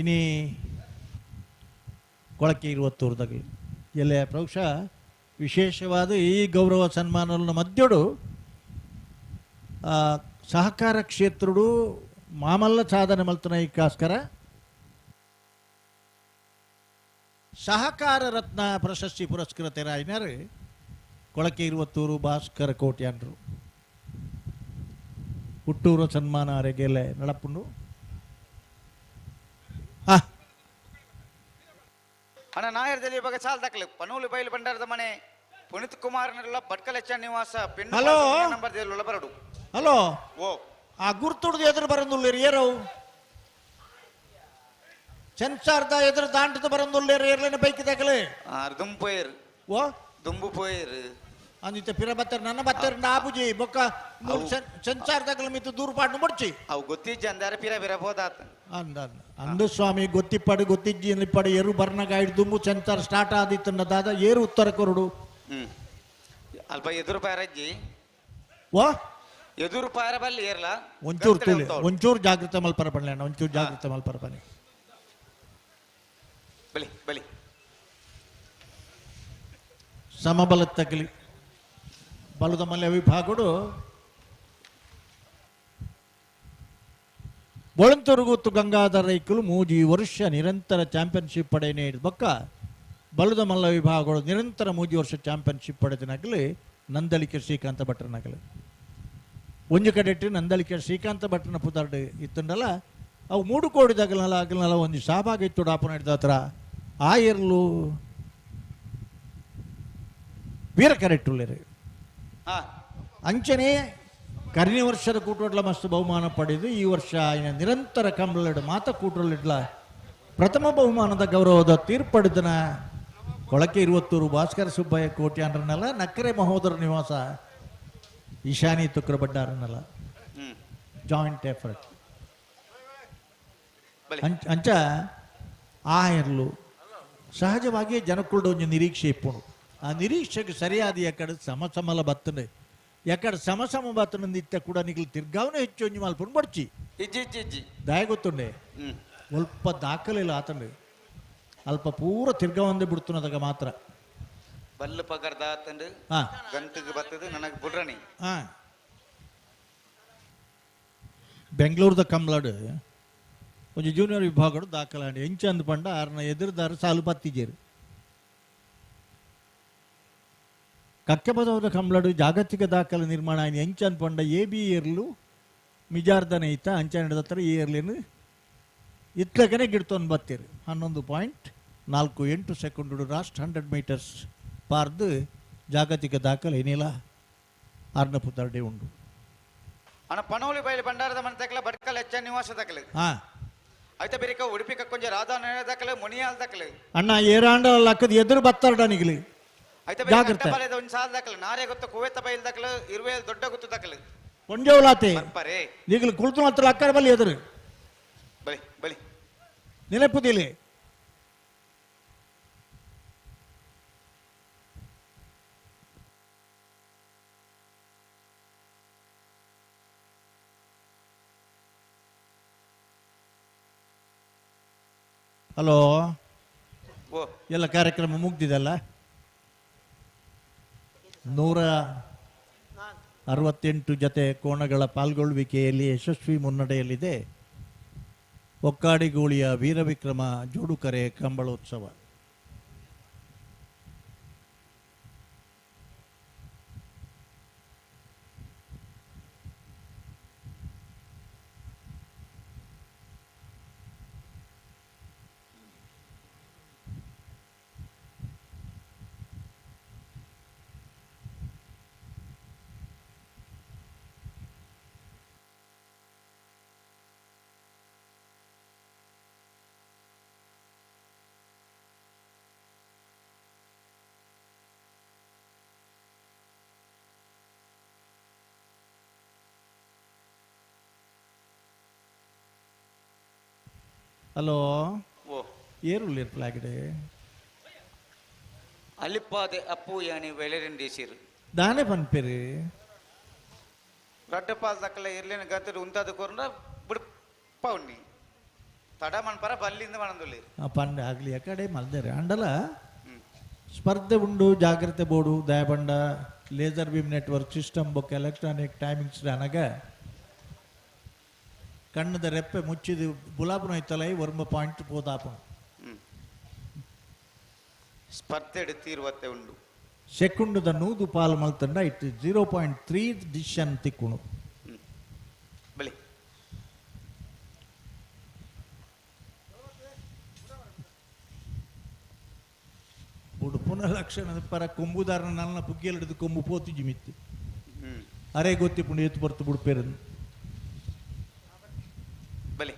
ಇನಿ ಕೊಳಕೆ 20 ಎಲ್ಲ ಬಹುಶಃ ವಿಶೇಷವಾದ ಈ ಗೌರವ ಸನ್ಮಾನಗಳ ಮಧ್ಯಡು ಸಹಕಾರ ಕ್ಷೇತ್ರಡು ಮಾಮಲ್ಲ ಸಾಧನೆ ಮಲ್ತನ ಈಗೋಸ್ಕರ ಸಹಕಾರ ರತ್ನ ಪ್ರಶಸ್ತಿ ಪುರಸ್ಕೃತರಾಯಿನಾರು ಕೊಳಕೆ 20 ಭಾಸ್ಕರ ಕೋಟ್ಯಾನ್ರು ಹುಟ್ಟೂರು ಸನ್ಮಾನ ಅರೆಗೆಲ್ಲ ನಡಪುಂಡು ಅಣ್ಣ ನಾಯರ್ದಲ್ಲಿ ಇವಾಗ ಸಾಲ್ ದಾಖಲೆ ಪನೂಲು ಬೈಲು ಭಂಡಾರದ ಮನೆ ಪುನೀತ್ ಕುಮಾರ್ನೆಲ್ಲ ಭಟ್ಕಲೆಚ್ಚ ನಿವಾಸ ಹಲೋ ನಂಬರ್ ದೇರ್ಲ ಬರಡು ಹಲೋ ಓ ಆ ಗುರ್ತುಡ್ದು ಎದುರು ಬರಂದುಳ್ಳೇರು ಏರವು ಸೆನ್ಸಾರ್ದ ಎದುರು ದಾಂಟದ ಬರಂದುಳ್ಳೇರು ಏರ್ಲೇನ ಬೈಕ್ ದಾಖಲೆ ದುಂಪೋಯರ್ ಓ ದುಂಬು ಪೋಯರ್ ಅಂದಿತ್ತ ಪಿರ ಬತ್ತರ್ ನನ್ನ ಬತ್ತರ್ ಆಪುಜಿ ಬೊಕ್ಕ ಸೆನ್ಸಾರ್ ದಾಖಲೆ ಮಿತ್ತು ದೂರ್ಪಾಡ್ನು ಬಡ್ಚಿ ಅವು ಗೊತ್ತಿಜ್ಜ ಅಂದಾರ ಪಿರ ಬಿರಬೋದಾತ ಅಂದು ಸ್ವಾಮಿ ಗೊತ್ತಿಪ್ಪಡು ಗೊತ್ತಿಜ್ಜಿ ಪಡು ಏರು ಬರ್ನಗ ದುಂಬು ಸೆನ್ಸಾರ್ ಸ್ಟಾರ್ಟ್ ಆದಿತ್ತನ್ನ ದಾದ ಏರು ಉತ್ತರ ಕೊರಡು ಅಲ್ಪ ಎದುರು ಪಾರಜ್ಜಿ ಓ ಎದುರು ಪಾರ ಬಲ್ಲಿ ಏರ್ಲ ಒಂಚೂರು ಜಾಗೃತ ಮಲ್ಪರ ಬಣ್ಣ ಒಂಚೂರು ಜಾಗೃತ ಮಲ್ಪರ ಬನ್ನಿ ಬಲಿ ಬಲಿ ಸಮಬಲ ತಗಲಿ ಬಲದ ಮಲ್ಯ ವಿಭಾಗಡು ಬೊಳಂತುರುಗುತ್ತು ಗಂಗಾಧರ ರೈಕಲು ಮೂಜಿ ವರ್ಷ ನಿರಂತರ ಚಾಂಪಿಯನ್ಶಿಪ್ ಪಡೆಯನೇ ಬೊಕ್ಕ ಬಲದ ಮಲ್ಲ ವಿಭಾಗಗಳು ನಿರಂತರ ಮೂಜಿ ವರ್ಷ ಚಾಂಪಿಯನ್ಶಿಪ್ ಪಡೆದನಾಗಲಿ ನಂದಳಿಕೆ ಶ್ರೀಕಾಂತ ಭಟ್ರನಾಗಲಿ ಒಂಜು ಕಡೆ ಇಟ್ಟು ನಂದಳಿಕೆ ಶ್ರೀಕಾಂತ ಭಟ್ರನ ಪುದಾರ್ಡ್ ಇತ್ತಂಡಲ್ಲ ಅವು ಮೂಡು ಕೋಡಿದಾಗಲಲ್ಲ ಆಗಲಲ್ಲ ಒಂದು ಸಹಭಾಗಿ ಇತ್ತು ಡಾಪನ ಹಿಡ್ದ ಹತ್ರ ಆ ಇರ್ಲು ವೀರ ಕರೆಟ್ಟುಳ್ಳೇರು ಅಂಚನೆ ಕರಿನಿ ವರ್ಷದ ಕೂಟೋಡ್ಲ ಮಸ್ತ್ ಬಹುಮಾನ ಪಡೆದು ಈ ವರ್ಷ ನಿರಂತರ ಕಂಬಳಡು ಮಾತ ಕೂಟೋಳಿಡ್ಲ ಪ್ರಥಮ ಬಹುಮಾನದ ಗೌರವದ ತೀರ್ಪಡಿದನ ಕೊಳಕೆ 20 ಭಾಸ್ಕರ ಸುಬ್ಬಯ್ಯ ಕೋಟ್ಯಾನ್ರನಲ್ಲ ನಕ್ಕರೆ ಮಹೋದರ ನಿವಾಸ ಈಶಾನಿ ತುಕ್ರ ಭಂಡಾರನಲ್ಲ ಜಾಯಿಂಟ್ ಎಫರ್ಟ್ ಅಂಚ ಆಯರ್ಲು ಸಹಜವಾಗಿ ಜನಕ್ಕುಳ್ಳ ಒಂದು ನಿರೀಕ್ಷೆ ಇಪ್ಪುಣು ಆ ನಿರೀಕ್ಷೆಗೆ ಸರಿಯಾದ ಎಕಡೆ ಸಮಸಮಲ ಬತ್ತನೆ ಎಕಡೆ ಸಮಸಮ ಬತ್ತನ ನಿತ್ಯ ಕೂಡ ನಿಗಲು ತಿರ್ಗಾವನೆ ಹೆಚ್ಚು ಒಂಜಿ ಮಲ್ಪುಣ್ ಬಡ್ಚಿ ದಯ ಗೊತ್ತುಂಡೆ ಸ್ವಲ್ಪ ದಾಖಲೆಲ್ಲ ಆತಂಡೆ ಅಲ್ಪ ಪೂರ ತಿರ್ಗಾವಂದೆ ಬಿಡ್ತುನದಾಗ ಮಾತ್ರ ಬಲ್ಲು ಪಗರ್ದ ಆತಂಡು ಗಂಟಿಗೆ ಬತ್ತದು ನನಗೆ ಬುಡ್ರಣಿ ಬೆಂಗಳೂರದ ಕಂಬ್ಲಾಡು ಒಂದು ಜೂನಿಯರ್ ವಿಭಾಗಡು ದಾಖಲಾಂಡಿ ಎಂಚ ಅಂದ್ ಪಂಡ ಆರ್ನ ಎದುರುದಾರ ಸಾಲು ಪತ್ತಿಜೇರು ಕಕ್ಕೆಪದವದ ಕಂಬ್ಲಾಡು ಜಾಗತಿಕ ದಾಖಲೆ ನಿರ್ಮಾಣ ಆಯ್ತು ಎಂಚ ಅಂದ್ ಪಂಡ AB ಏರ್ಲು ಮಿಜಾರ್ದನೆ ಐತ ಅಂಚ ನಡೆದತ್ರ ಈ ಏರ್ಲೇನು ಇತ್ಲಗನೆ ಗಿಡ್ತೊಂದು ಬತ್ತೀರು 11.48 ಸೆಕೆಂಡು ರಾಷ್ಟ್ರ 100 ಮೀಟರ್ಸ್ ಪಾರ್ದು ಜಾಗತಿಕ ದಾಖಲೆ ಏನಿಲ್ಲ ಆರ್ನ ಪುತ್ತರ್ಡೆ ಉಂಡು ಅಣ್ಣ ಪನೋಲಿ ಬಯಲು ಬಂಡಾರದ ಮನೆ ತಕ್ಕಲ ಬಡ್ಕಲ್ ಹೆಚ್ಚ ನಿವಾಸ ತಕ್ಕಲು అయితే ಬೇರೆ ಉಡುಪಿ ಕೊಂಚ ರಾಧಾ ದಕ್ಕಲು ಮುನಿಯಾಲ್ ದಕ್ಕಲು ಅಣ್ಣ ಏರಾಂಡ ಲಕ್ಕದ ಎದುರು ಬತ್ತಾರಡ ನಿಗಲಿ అయితే ಬೇರೆ ಬಲೆದ ಒಂದು ಸಾಲ ದಕ್ಕಲು ನಾರೇ ಗೊತ್ತು ಕುವೆತ ಬಯಲು ದಕ್ಕಲು ಇರುವೆ ದೊಡ್ಡ ಗೊತ್ತು ದಕ್ಕಲು ಕೊಂಜವಲಾತೆ ಪರೇ ನಿಗಲಿ ಕುಳಿತು ಹತ್ರ ಅಕ್ಕರ ಬಲ್ಲಿ ಎದುರು ಬಲಿ ಬಲಿ ನೆನಪುದಿಲಿ ಹಲೋ ಎಲ್ಲ ಕಾರ್ಯಕ್ರಮ ಮುಗ್ದಿದಲ್ಲ 168 ಜತೆ ಕೋಣಗಳ ಪಾಲ್ಗೊಳ್ಳುವಿಕೆಯಲ್ಲಿ ಯಶಸ್ವಿ ಮುನ್ನಡೆಯಲ್ಲಿದೆ ಒಕ್ಕಾಡಿಗೋಳಿಯ ವೀರವಿಕ್ರಮ ಜೋಡುಕರೆ ಕಂಬಳೋತ್ಸವ. ಹಲೋ ಏರುಳ್ಳಿ ಫ್ಲಾಗ್ಡೆ ಅಲ್ಲಿಪ್ಪಾದೆ ಅಪ್ಪು ಯಾನಿ ವೆಳೆರೆಂಡೀಸಿರು ದಾನೆ ಪನ್ಪೇರು ರಡ್ಡಪಾಲ್ ದಕ್ಕಲ ಇರ್ಲಿನ ಗಂತರು ಉಂತಾದ ಕೋರ್ನ ಬಿಡ್ಪ ಉಣ್ಣಿ ತಡ ಮನ್ಪರ ಬಲ್ಲಿಂದ ಮಣಂದುಲ್ಲಿ ಪಂಡ ಆಗ್ಲಿ ಆ ಕಡೆ ಮಲ್ದೇರೆ ಅಂಡಲ ಸ್ಪರ್ಧೆ ಉಂಡು ಜಾಗ್ರತೆ ಬೋರ್ಡು ದಯಬಂಡ ಲೇಸರ್ ಬೀಮ್ ನೆಟ್ವರ್ಕ್ ಸಿಸ್ಟಮ್ ಬೊಕ್ಕ ಎಲೆಕ್ಟ್ರಾನಿಕ್ ಟೈಮಿಂಗ್ಸ್ ಅನಗ ಕಣ್ಣದ ರೆಪ್ಪೆ ಮುಚ್ಚಿದು ಬುಲಾಪುನ ಇತ್ತಲ್ಲ ವರ್ಮ ಪಾಯಿಂಟ್ ಪೋದಾಪುಣ ಸ್ಪರ್ಧೆ ಎಡುತ್ತಿರುವತ್ತೆ ಉಂಡು ಸೆಕೆಂಡದ 100 ಪಾಲು ಮಲ್ತಂಡ ಇಟ್ಟು 0.3 ಡಿಶನ್ ತಿಕ್ಕುಣು ಬಲಿ ಉಡುಪುನ ಲಕ್ಷಣದ ಪರ ಕೊಂಬುದಾರನ ನನ್ನ ಪುಗ್ಗಿಯಲ್ಲಿ ಹಿಡಿದು ಕೊಂಬು ಪೋತು ಜಿಮಿತ್ತಿ ಅರೆ ಗೊತ್ತಿ ಪುಂಡು ಎತ್ತು ಬರ್ತು ಬಿಡ್ಪೇರನ್ನು ಬಲಿ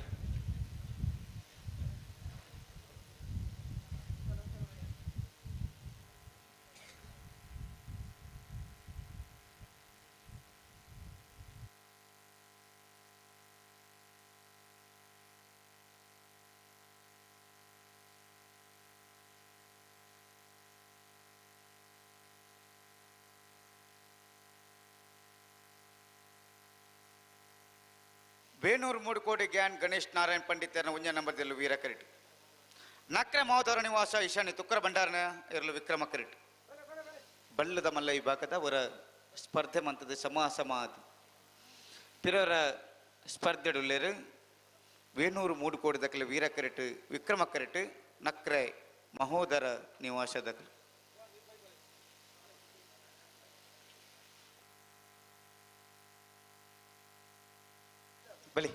ಬೇನೂರು ಮೂಡುಕೋಟೆ ಗ್ಯಾನ್ ಗಣೇಶ್ ನಾರಾಯಣ್ ಪಂಡಿತರನ ಉಂಜ ನಂಬರ್ದಲ್ಲೂ ವೀರ ಕರಿಟ್ ನಕ್ರೆ ಮಾವದವರ ನಿವಾಸ ಈಶಾನ್ಯ ತುಕ್ಕರ ಭಂಡಾರನ ಇರಲು ವಿಕ್ರಮ ಕರಿಟ್ ಬಳ್ಳದ ಮಲ್ಲ ವಿಭಾಗದ ಅವರ ಸ್ಪರ್ಧೆ ಮಂತದ ಸಮಾಸಮಾದ ಪಿರರ ಸ್ಪರ್ಧೆಡುಲ್ಲೇರು ಬೇನೂರು ಮೂಡುಕೋಟೆ ದಕ್ಕಲು ವೀರ ಕರಿಟ್ ವಿಕ್ರಮ ಕರಿಟ್ ನಕ್ರೆ ಮಹೋದರ ನಿವಾಸ ದಕ್ಕಲು ಬಲಿ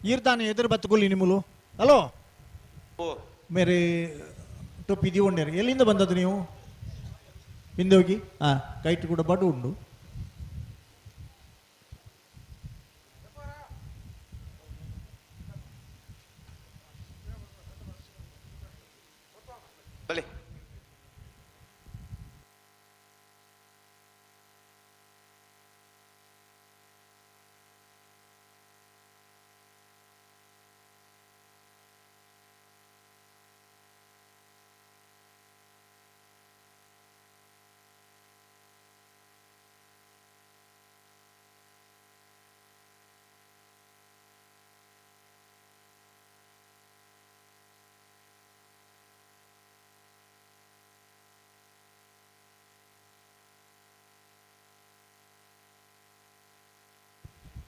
ఈర్తాను ఎదురు బతుకులు నిములు హలో ಓ ಮೇರೆ ಟೊಪ್ಪಿ ఇది ఉండేరు ఎಲ್ಲಿಂದ ಬಂದದ್ದು ನೀವು ಹಿಂದೆ ಹೋಗಿ ಕೈಟ್ ಕೂಡ ಬಡು ಉಂಡು ಬಲಿ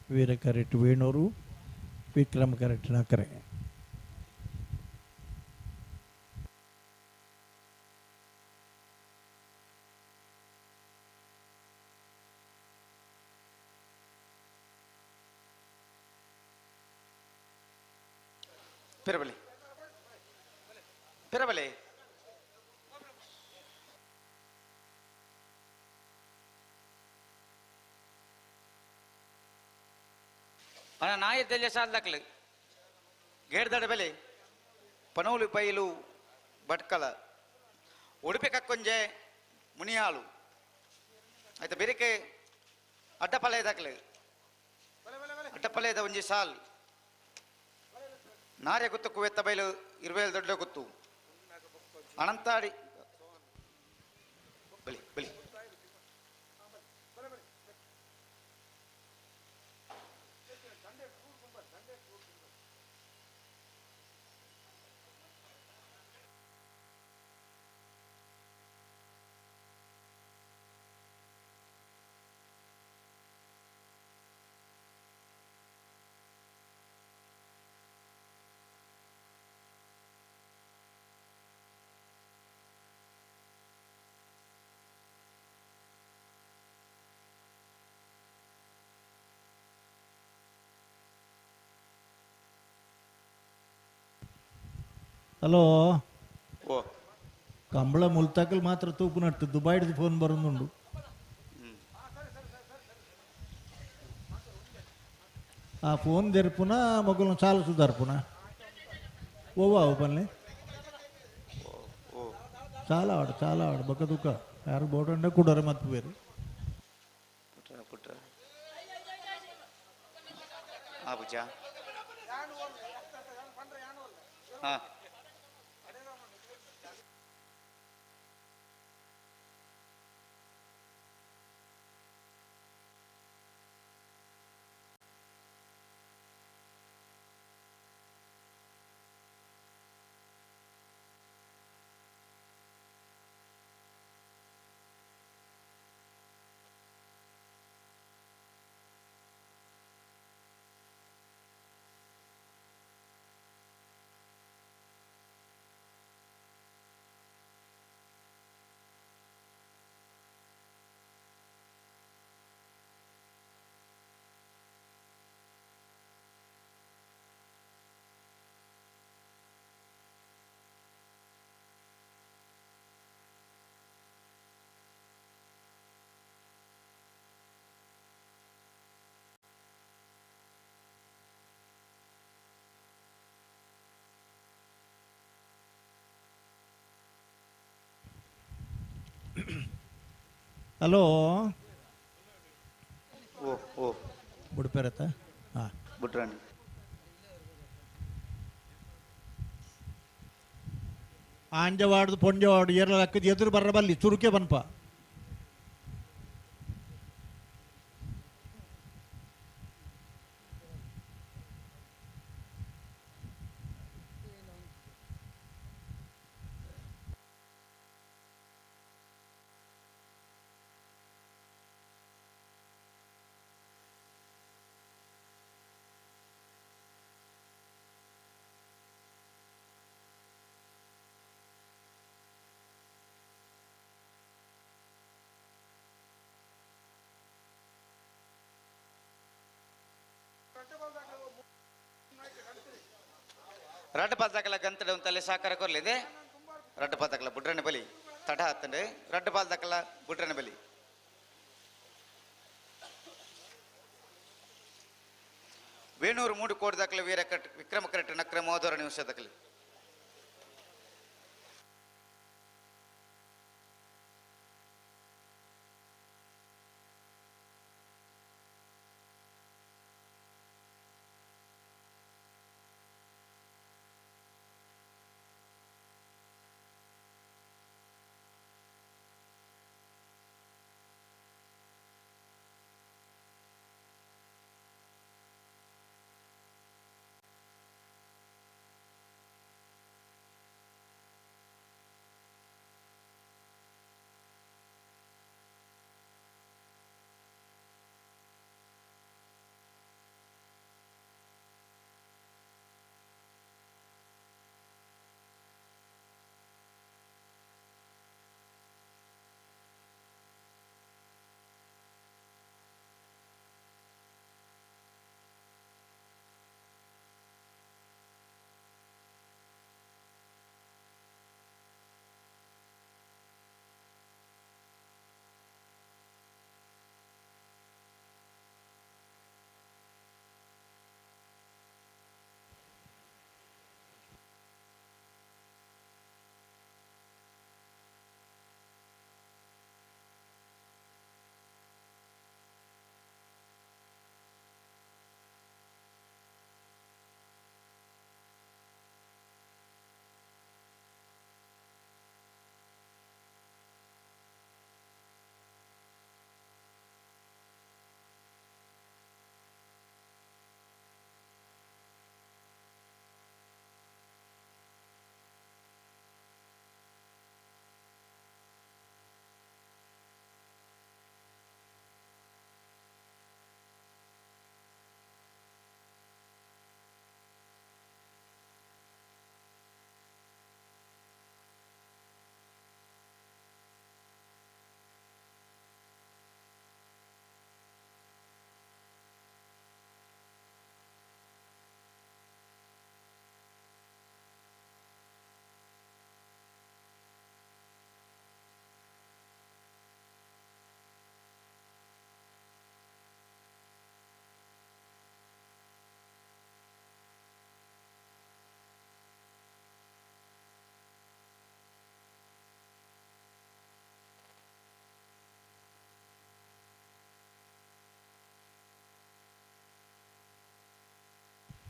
ವೀರ ಕರೆಕ್ಟ್ ವೇಣೂರು ವಿಕ್ರಮ್ ಕರೆಕ್ಟ್ ನಕರೆ ಪಿರಬಲಿ ಪಿರಬಲಿ మన నాయ తెలియసార్లకలు గేడదడ ಬೆಲೆ ಪನೌಲಿ ಪೈಲು ಬಟ್ಕಲ ಉಡುಪಿ ಕಕ್ಕೊಂಜೆ ಮುನಿಯಾಳು ಆಯ್ತು ಬೆರಿಕೆ ಅಡ್ಡಪಲೆದಕಲು ಅಡ್ಡಪಲೆದ ಒಂಜಿ ಸಾಲ್ ನಾರ್ಯ ಗುತ್ತಕ್ಕೂ ಎತ್ತ ಬೈಲು 20 ದೊಡ್ಡ ಗುತ್ತು ಅನಂತಾಡಿ ಬಲಿ ಬಲಿ ಹಲೋ ಓ ಕಂಬಳ ಮುಲ್ತಾಕಲ್ ಮಾತ್ರ ತೂಪು ನಟ್ಟು ದುಬೈಡ್ದು ಫೋನ್ ಬರೋದುಂಡು ಆ ಫೋನ್ ತೆರ್ಪುನ ಮಗುನ ಸಾಲ ಸುಧಾರ್ಪುನ ಓವಾ ಬನ್ನಿ చాలా ఆడు బొక్క దుక్క యారు బోటండే కుడరే మత్తు పేరు పుట్ట ఆ బుజ్జా ಹಲೋ ಓ ಓ ಬುಡ್ಪೇರತ್ತ ಬುಟ್ರಾಣಿ ಆಂಜವಾಡ್ದು ಪೊಂಜವಾಡು ಏರ್ಲ ಹಾಕಿದ್ ಎದುರು ಬರ್ರ ಬಲ್ಲಿ ಚುರುಕೆ ಬನ್ಪ ರಡ್ಡ ಪಾಲ್ದಾಕಲ ಗಂತಡ ಉಂತಲ್ಲಿ ಸಾಕಾರ ಕೊರ್ಲಿದೆ ರಡ್ಡ ಪಾಲ್ದಾಕಲ ಬುಡ್ರನೆ ಬಲಿ ತಡ ಹತ್ತಂಡೆ ರಡ್ಡ ಪಾಲ್ದಾಕಲ ಬುಡ್ರನೆ ಬಲಿ ವೇಣೂರು 3 ಕೋಟಿ ದಾಖಲೆ ವಿಕ್ರಮ ಕರೆಕ್ಟ್ ನಕ್ರ ಮೋದರ ನಿಮಿಷ ದಾಖಲೆ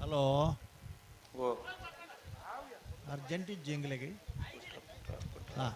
ಹಲೋ ಓ ಅರ್ಜೆಂಟ್ ಜಂಗ್ಲೆಗೆ ಹಾಂ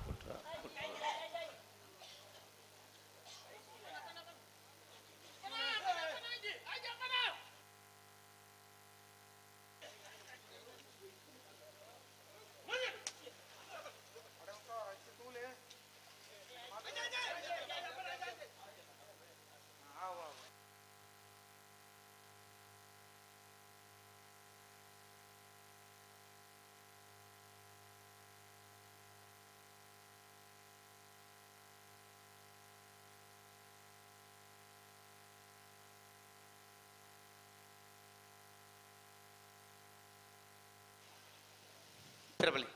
ತಿರುಬಲಿ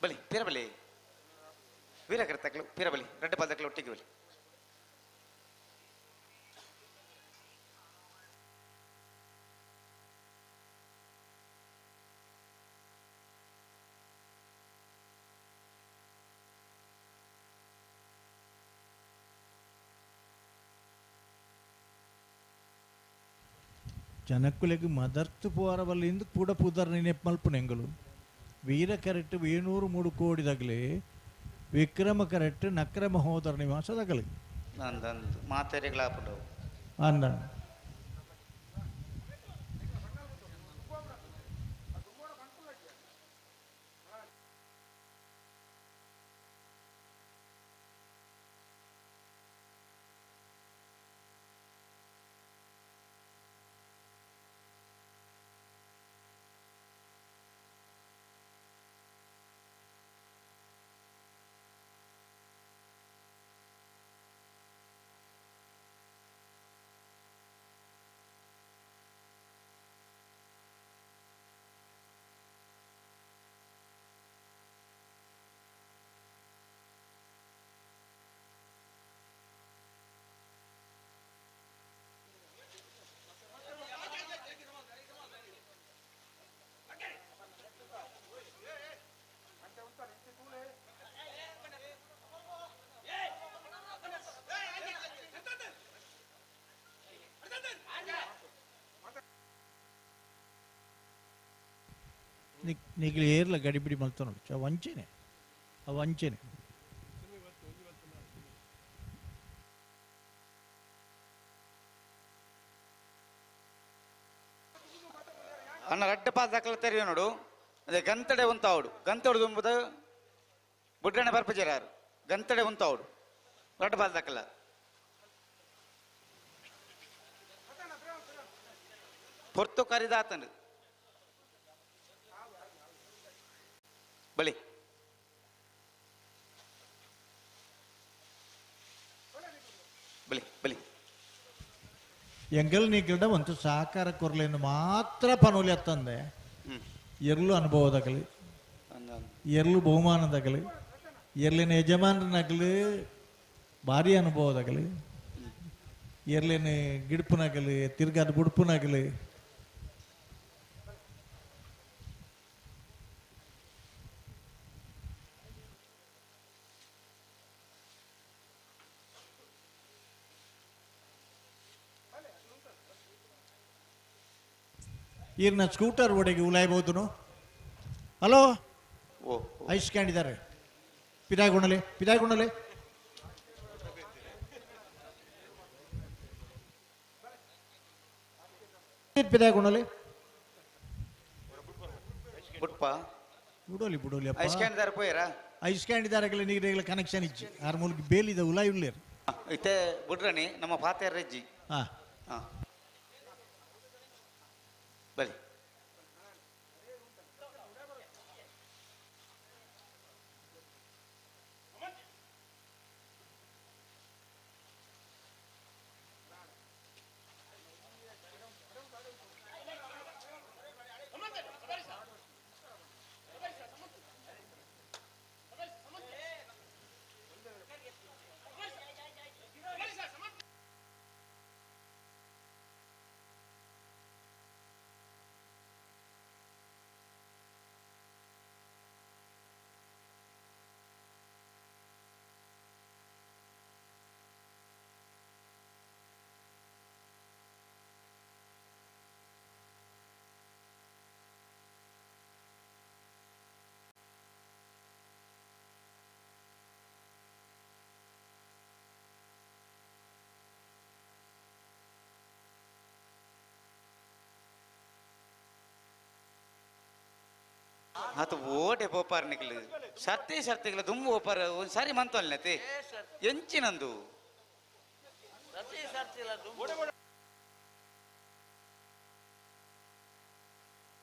ಬಲಿ ಪಿರಬಲಿ ವೀರಕರ್ತಕಲು ಪಿರಬಲಿ ರೆಡ್ಡ ಪಾದಕಲು ಒಟ್ಟಿಗೆ ಬಲಿ ಜನಕ್ಕುಲೆಗ್ ಮದರ್ತು ಪೋರಬಲ್ಲಿಂದ ಕೂಡ ಪುದರ್ ನೆನಪು ಮಲ್ಪುನೆಂಗಳು ವೀರ ಕರೆಕ್ಟ್ 703 ಕೋಟಿ ದಗಲಿ ವಿಕ್ರಮ ಕರೆಕ್ಟ್ ನಕ್ರಮ ಹೋದರ್ ನಿವಾಸ ದಗಲಿ ನಂದಂದು ಮಾತೆರೆಗಳಾಪುಂಡು ಅಂದ ನಿಗ್ಲಿ ಏರ್ಲ ಗಡಿಬಿಡಿ ಮಲ್ತ ನೋಡಿ ಅವು ವಂಚನೆ ಅವು ವಂಚನೆ. ಅಣ್ಣ ರಡ್ಡ ಪಾಸ್ ದಾಖಲೆ ತೆರೆಯ ನೋಡು ಅದೇ ಗಂತಡೆ ಉಂತಾವಡು ಗಂತಡು ತುಂಬುದ ಬುಡ್ಡಣ್ಣ ಬರ್ಪಜಾರು ಗಂತಡೆ ಉಂತಾವಡು ರಡ್ಡ ಪಾಸ್ ದಾಖಲ ಪೊರ್ತು ಕರಿದಾತನು ಬಳಿ ಬಳಿ ಬಳಿ ಎಂಗಲ್ ನಿಗಡ ಒಂದು ಸಹಕಾರ ಕೊರಲೆಯನ್ನು ಮಾತ್ರ ಪನೋಲಿ ಅತ್ತಂದೆ ಎರ್ಲು ಅನುಭವದಾಗಲಿ ಎರ್ಲು ಬಹುಮಾನದಾಗಲಿ ಎರ್ಲಿನ ಯಜಮಾನನಾಗಲಿ ಭಾರಿ ಅನುಭವದಾಗಲಿ ಎರ್ಲಿನ ಗಿಡುಪನಾಗಲಿ ತಿರ್ಗಾದ ಬುಡುಪನಾಗಲಿ ಈರ್ನ ಸ್ಕೂಟರ್ ಒಡೆಗೆ ಉಲಾಯ್ಬೋದು. ಹಲೋ ಐಸ್ ಕ್ಯಾಂಡಿದ್ದಾರೆ ಪಿದಾಗುಣಲೆ ಪಿದಾಗುಣಲೆ ಪಿದಾಗುಣಲೆ ಬುಡೋಲಿ ಬುಡೋಲಿ ಐಸ್ ಕ್ಯಾಂಡಿದಾರ ಪೋಯರಾ ಐಸ್ ಕ್ಯಾಂಡಿದಾರಗಳ ನೀರಿಗಳ ಕನೆಕ್ಷನ್ ಇಚ್ಚಿ ಆರು ಮೂಲಿಗೆ ಬೇಲಿದ ಉಲಾಯ್ ಉಳ್ಳೇರು ಇತ್ತೆ ಬುಡ್ರನಿ ನಮ್ಮ ಪಾತೆರ ರಜ್ಜಿ ಹಾ ಬಲಿ ಅದು ಓಟೆ ಪೋಪಾರ್ ನಿಕ್ಲು ಸರ್ತಿ ಸರ್ತಿಗಳ ತುಂಬ ಓಪಾರ ಒಂದ್ ಸಾರಿ ಮಂತಲ್ನತೆ ಎಂಚಿನಂದು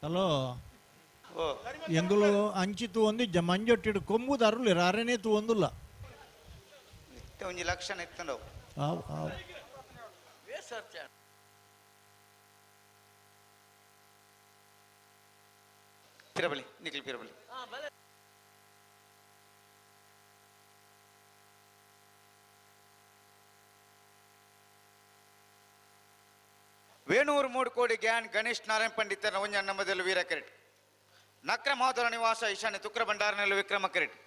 ಹಲೋ ಎಂಗುಲು ಅಂಚಿತು ಒಂದು ಮಂಜೊಟ್ಟಿಡು ಕೊಂಬುದು ಅರುಳಿರ ಅರೆನೇತು ಒಂದುಲ್ಲ ಒಂಜಿ ಲಕ್ಷಣ ಇತ್ತಂಡವು ಪಿರಬಳಿ ನಿಖಿಲ್ ಪಿರಬಳಿ ವೇಣೂರು 3 ಕೋಡಿ ಗ್ಯಾನ್ ಗಣೇಶ್ ನಾರಾಯಣ್ ಪಂಡಿತರ ಒಂಜ ನಮ್ಮದೆಲ್ಲ ವೀರ ಕಿರೀಟ್ ನಕ್ರ ಮಾಧುರ ನಿವಾಸ ಈಶಾನ್ಯ ತುಕ್ರ ಭಂಡಾರನೆಲ್ಲ ವಿಕ್ರಮ ಕಿರೀಟ್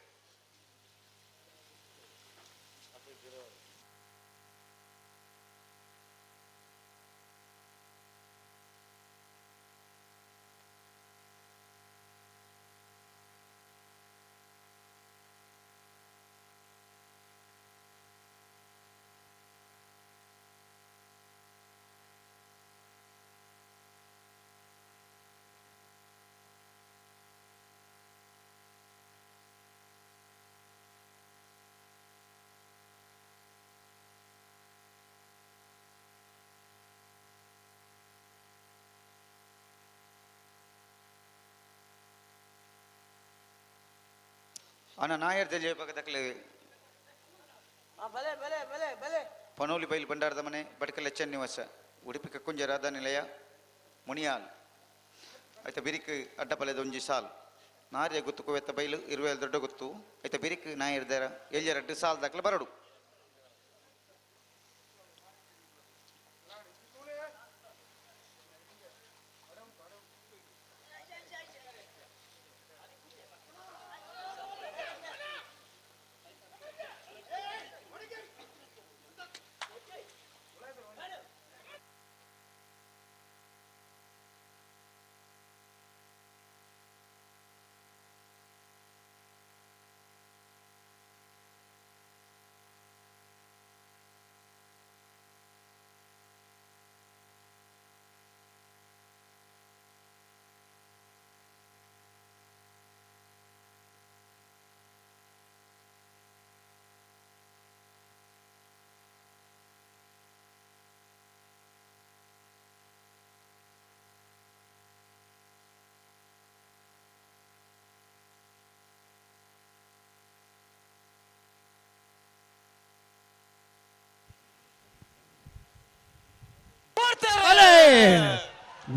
ಅನ್ನ ನಾಯರ್ ಜಯ ಪಕ್ಕದಕ್ಕಲೆ ಪನೋಲಿ ಬೈಲ್ ಭಂಡಾರದ ಮನೆ ಬಡ್ಕಲ್ ಎಚ್ ಎನ್ ನಿವಾಸ ಉಡುಪಿ ಕಕ್ಕುಂಜ ರಾಧಾ ನಿಲಯ ಮುನಿಯಾಲ್ ಆಯ್ತ ಬಿರಿಕ್ ಅಡ್ಡಪಲ್ಯದ ಒಂಜಿ ಸಾಲ್ ನಾರ್ಯ ಗುತ್ತು ಕುವೆತ್ತ ಬೈಲು 20 ದೊಡ್ಡ ಗುತ್ತು ಆಯ್ತ ಬಿರಿಕ್ ನಾಯರ್ದಾರ 7 ಸಾಲ್ ದಾಖಲೆ ಬರಡು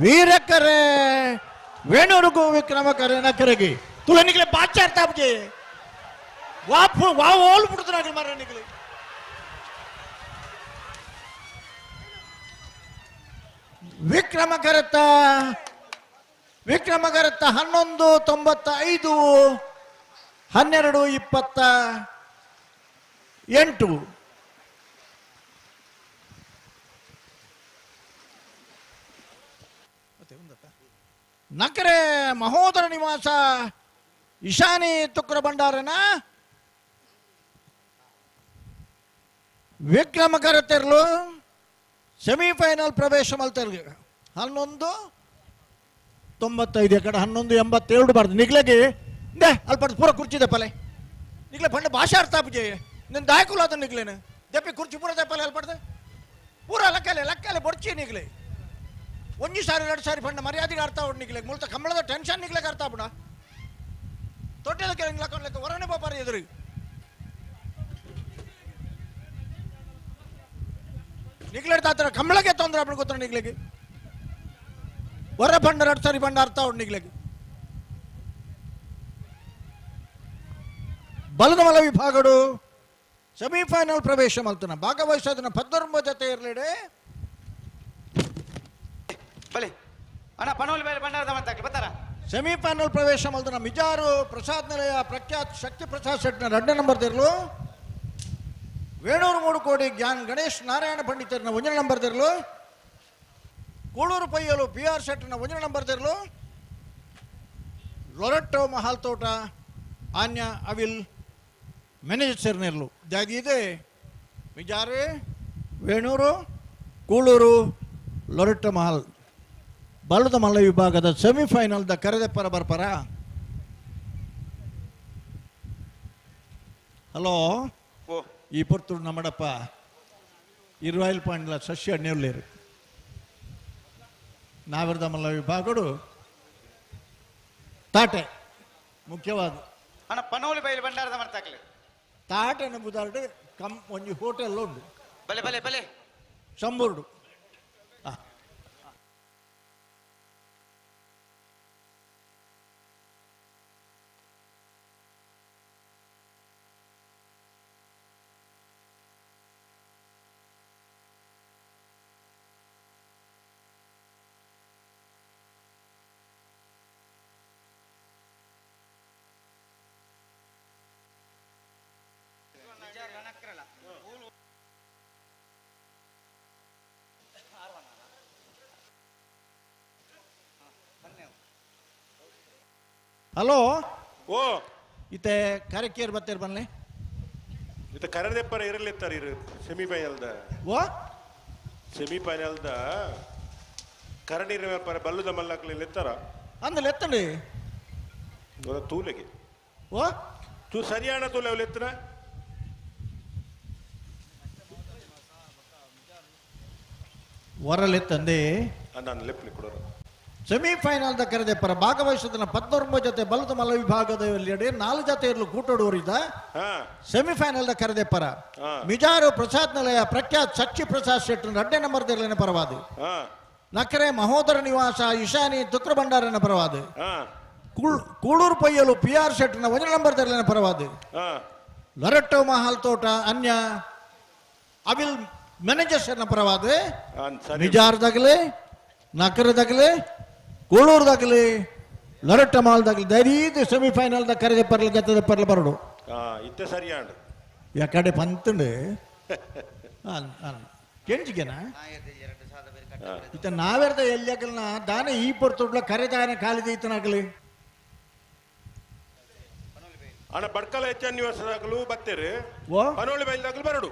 ವೀರಕರೆ ವೇಣುರುಗು ವಿಕ್ರಮ ಕರೆ ನಕರೆಗೆ ತುಲ ನಿಕ್ಲೆ ಬಾಚಾರ್ ತಾಪ್ಜೆ ವಾಪು ವಾವ್ ಓಲ್ ಬಿಡ್ತಾರ ಮರ ನಿಕ್ಲೆ ವಿಕ್ರಮ ಕರತ 11:95 12:28 ನಕರೆ ಮಹೋದರ ನಿವಾಸ ಇಶಾನಿ ತುಕ್ರ ಭಂಡಾರನ ವಿಕ್ರಮ ಕರತೆರ್ಲು ಸೆಮಿಫೈನಲ್ ಪ್ರವೇಶ ಮಲ್ತರ್ಗೆ 11:95 ಎಕಡೆ 11:87 ಬಾರ್ದು ನಿಗ್ಲೆಗೆ ದೇ ಅಲ್ಪ ಪೂರ ಕುರ್ಚಿದೆ ಪಲೆ ನಿಗ್ಲೆ ಪಂಡ ಭಾಷಾ ಅರ್ಥ ಆಪಜೆ ನಿನ್ನ ದಾಯಕುಲ ಅದ ನಿಗ್ಲೇನು ದೆಪ್ಪಿ ಕುರ್ಚಿ ಪೂರ ದೆಪ್ಪಲೆ ಅಲ್ಪಡ್ದೆ ಪೂರ ಲಕ್ಕಲೆ ಬೊಡ್ಚಿ ನಿಗ್ಲೆ ಒಂಜಿ ಸಾರಿ 2 ಸಾರಿ ಪಂಡ ಮರ್ಯಾದೆಗೆ ಅರ್ಥ ಉಂಟು ನಿಗ್ಲೆ ಮುಳ್ತ ಕಂಬಳದ ಟೆನ್ಷನ್ ನಿಗ್ಲೆಗೆ ಅರ್ಥ ಬಿಡ ತೊಟ್ಟೆದ ಕೆಳಗೆ ಲಕ್ಕ ಹೊರನೆ ಬಾಪಾರಿ ಎದುರು ನಿಗ್ಲೆಡ್ತಾತ್ರ ಕಂಬಳಕ್ಕೆ ತೊಂದರೆ ಆಗ್ಬಿಟ್ಟು ಗೊತ್ತ ನಿಗ್ಲೆಗೆ ಹೊರ ಪಂಡ 2 ಸಾರಿ ಪಂಡ ಅರ್ಥ ಉಂಟು ನಿಗ್ಲೆಗೆ ಬಲದ ಮಲ ವಿಭಾಗಡು ಸೆಮಿಫೈನಲ್ ಪ್ರವೇಶ ಮಲ್ತನ ಭಾಗವಹಿಸೋದನ್ನ 19 ಜೊತೆ ಇರಲಿಡೆ ಬಲೆ ಅಣ್ಣ ಪನೋಲ್ ಬೇರೆ ಬಂಡಾರದ ಮಾತಾಡ್ಲಿ ಬರ್ತಾರ ಸೆಮಿಫೈನಲ್ ಪ್ರವೇಶ ಮಲ್ತನ ಮಿಜಾರು ಪ್ರಸಾದ್ ನಿಲಯ ಪ್ರಖ್ಯಾತ್ ಶಕ್ತಿ ಪ್ರಸಾದ್ ಶೆಟ್ನ 2ನೇ ನಂಬರ್ ತೆರಲು ವೇಣೂರು ಮೂಡುಕೋಡಿ ಜ್ಞಾನ್ ಗಣೇಶ್ ನಾರಾಯಣ ಪಂಡಿತರ್ನ 1ನೇ ನಂಬರ್ ತೆರಲು ಕೂಳೂರು ಪಯ್ಯಲು PR ಶೆಟ್ನ 1ನೇ ನಂಬರ್ ತೆರಲು ಲೊರೆಟ್ಟೋ ಮಹಾಲ್ ತೋಟ ಆನ್ಯ ಅವಿಲ್ ಮ್ಯಾನೇಜರ್ ಸೇರ್ನೆರ್ಲು ಜಾಗಿದೆ ಮಿಜಾರು ವೇಣೂರು ಕೂಳೂರು ಲೊರೆಟ್ಟೋ ಮಹಾಲ್ ಬಲದ ಮಲ್ಲ ವಿಭಾಗದ ಸೆಮಿಫೈನಲ್ದ ಕರೆದೆಪ್ಪರ ಬರ್ಪರ ಹಲೋ ಈ ಪುರ್ತೂರು ನಮ್ಮಡಪ್ಪ 20 ಪಾಯಿಂಟ್ಲ ಸಸ್ಯ ನೆವ್ಲೇರು ನಾವಿರದ ಮಲ್ಲ ವಿಭಾಗಡು ತಾಟೆ ಮುಖ್ಯವಾದ ಅಣ್ಣ ಪನೋಲಿ ಬೈಲಿ ಬಂಡಾರದ ಮಾತಾಡ್ಲಿ ತಾಟೆ ಎಂಬುದಾರ್ಡು ಒಂಜಿ ಹೋಟೆಲ್ ಉಂಡು ಬಲೆ ಬಲೆ ಬಲೆ ಶಂಬೂರ್ಡು ಹಲೋ ಓ ಇತ್ತೆ ಕಾರ್ಯಕ್ಕೇರ್ ಬತ್ತೇರ್ ಬನ್ನಿ ಇದು ಕರೆದೆಪ್ಪರ ಇರಲಿತ್ತಾರೆ ಇರು ಸೆಮಿಫೈನಲ್ದ ಓ ಸೆಮಿಫೈನಲ್ದ ಕರಡಿರ ವ್ಯಾಪಾರ ಬಲ್ಲುದ ಮಲ್ಲಕ್ಲಿ ಎತ್ತಾರ ಅಂದಲ್ಲಿ ಎತ್ತಂడి ತೂಲೆಗೆ ಓ ತೂ ಸರಿಯಾಣ ತೂಲೆ ಅವಳು ಎತ್ತನ ಹೊರಲೆತ್ತಂದೆ ನಾನು ಲೆಪ್ಪಲಿ ಕೊಡೋರು ಸೆಮಿಫೈನಲ್ದ ಕರೆದೆಪ್ಪರ ಭಾಗವಹಿಸೋದನ್ನ 19 ಜೊತೆ ಬಲದ ಮಲ್ಲ ವಿಭಾಗದಲ್ಲಿ 4 ಜೊತೆ ಇರಲು ಕೂಟೋಡುವರಿದ್ದ ಸೆಮಿಫೈನಲ್ದ ಕರೆದೆಪ್ಪರ ಮಿಜಾರು ಪ್ರಸಾದ್ ನಿಲಯ ಪ್ರಖ್ಯಾತ್ ಶಕ್ತಿ ಪ್ರಸಾದ್ ಶೆಟ್ನ 2ನೇ ನಂಬರ್ ತೆರಲಿನ ಪರವಾದು ನಕರೆ ಮಹೋದರ ನಿವಾಸ ಇಶಾನಿ ತುಕ್ರ ಭಂಡಾರನ ಪರವಾದು ಕೂಳೂರು ಪಯ್ಯಲು PR ಶೆಟ್ನ 1ನೇ ನಂಬರ್ ತೆರಲಿನ ಪರವಾದು ಲೊರೆಟ್ಟೋ ಮಹಾಲ್ ತೋಟ ಅನ್ಯ ಅವಿಲ್ ಮ್ಯಾನೇಜರ್ನ ಪರವಾದು ಮಿಜಾರ್ದಾಗಲಿ ನಕರದಾಗಲಿ ಕೂಳೂರ್ದಾಗಲಿ ಲೊರೆಟ್ಟ ಮಾಲ್ದಾಗಲಿ ಧೈರ್ಯ ಸೆಮಿಫೈನಲ್ದ ಕರೆದೆ ಪರ್ಲ ಗತ್ತದ ಪರ್ಲ ಬರಡು ಇತ್ತೆ ಸರಿಯಾಣ ಯಾಕಡೆ ಪಂತಂಡು ಕೆಂಚಿಗೆನ ಇತ್ತ ನಾವೆರ್ದ ಎಲ್ಲಿಯಾಗಲ್ನ ದಾನ ಈ ಪೊರ್ತುಡ್ಲ ಕರೆದಾನ ಕಾಲಿದ ಈತನಾಗಲಿ ಅಣ್ಣ ಬಡ್ಕಲ ಹೆಚ್ಚ ನಿವಾಸದಾಗಲು ಬತ್ತೇರು ಪನೋಳಿ ಬೈಲ್ದಾಗಲು ಬರಡು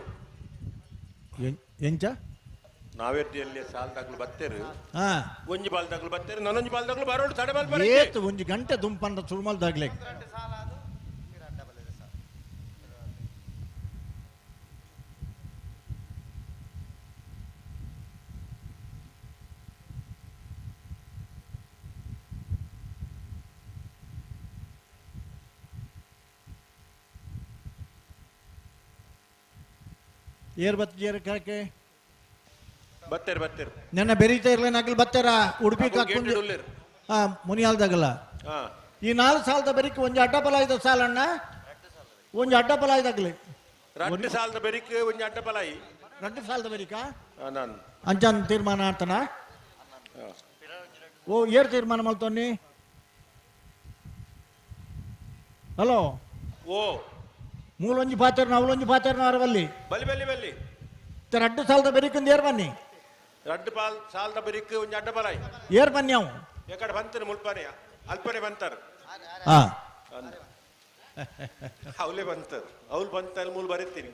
ಎಂಚ ನಾವೆರ್ದಿಯಲ್ಲಿ ಸಾಲ್ದಾಗ್ಲು ಬತ್ತೇರು ಒಂಜಿ ಬಾಲ್ದಾಗ್ಲು ಬತ್ತೇರು ನನ್ನೊಂಜಿ ಬಾಲ್ದಾಗ್ಲು ಬರೋಡು ತಡೆ ಬಾಲ್ ಏತ್ ಒಂಜಿ ಗಂಟೆ ದುಂಪಂಡ ಸುರ್ಮಲ್ದಾಗ್ಲೆ ಏರ್ ಬತ್ ಜೇರ್ ಕಾಕೆ ಬತ್ತೇರ್ ಬತ್ತೇರ್ ನೆನ್ನ ಬೆರೀತಾ ಇರ್ಲಿ ನಗಲ್ ಬತ್ತಾರ ಉಡುಪಿ ಕಕ್ಕುಂಜ ಹಾ ಮುನಿಯಾಲ್ದಾಗಲ್ಲ ಈ 4 ಸಾಲದ ಬೆರಿಕೆ ಒಂಜಿ ಅಡ್ಡಪಲ ಐದ ಸಾಲಣ್ಣ ಒಂಜಿ ಅಡ್ಡಪಲ ಐದಾಗ್ಲಿ 2 ಸಾಲದ ಬೆರಿಕೆ ಒಂಜಿ ಅಡ್ಡಪಲಾಯಿ 2 ಸಾಲದ ಬೆರಿಕಾ ನಾನು ಅಂಚಾನ್ ತೀರ್ಮಾನ ಆತನ ಓ ಏರ್ ತೀರ್ಮಾನ ಮಲ್ತೋನಿ ಹಲೋ ಓ ಮೂಲೊಂಜಿ ಪಾತೆರ್ನ ಅವಳೊಂಜಿ ಪಾತೆರ್ನ ಅವರವಲ್ಲಿ ಬಲ್ಲಿ ಬಲ್ಲಿ ಬಲ್ಲಿ 2 ಸಾಲದ ಬೆರಿಕಂದು ಏರ್ ಬನ್ನಿ 2 ಸಾಲದ ಬೆರಿಕೆ ಒಂಜಿ ಅಡ್ಡಪಲಾಯಿ ಏರ್ ಬನ್ನಿ ಅವು ಯಾಕಡೆ ಬಂತನೆ ಮುಲ್ಪನೆ ಅಲ್ಪನೆ ಬಂತಾರ ಹಾ ಅವಲೇ ಬಂತಾರ ಅವ್ಲು ಬಂತ ಮೂಲ್ ಬರೀತೀರಿ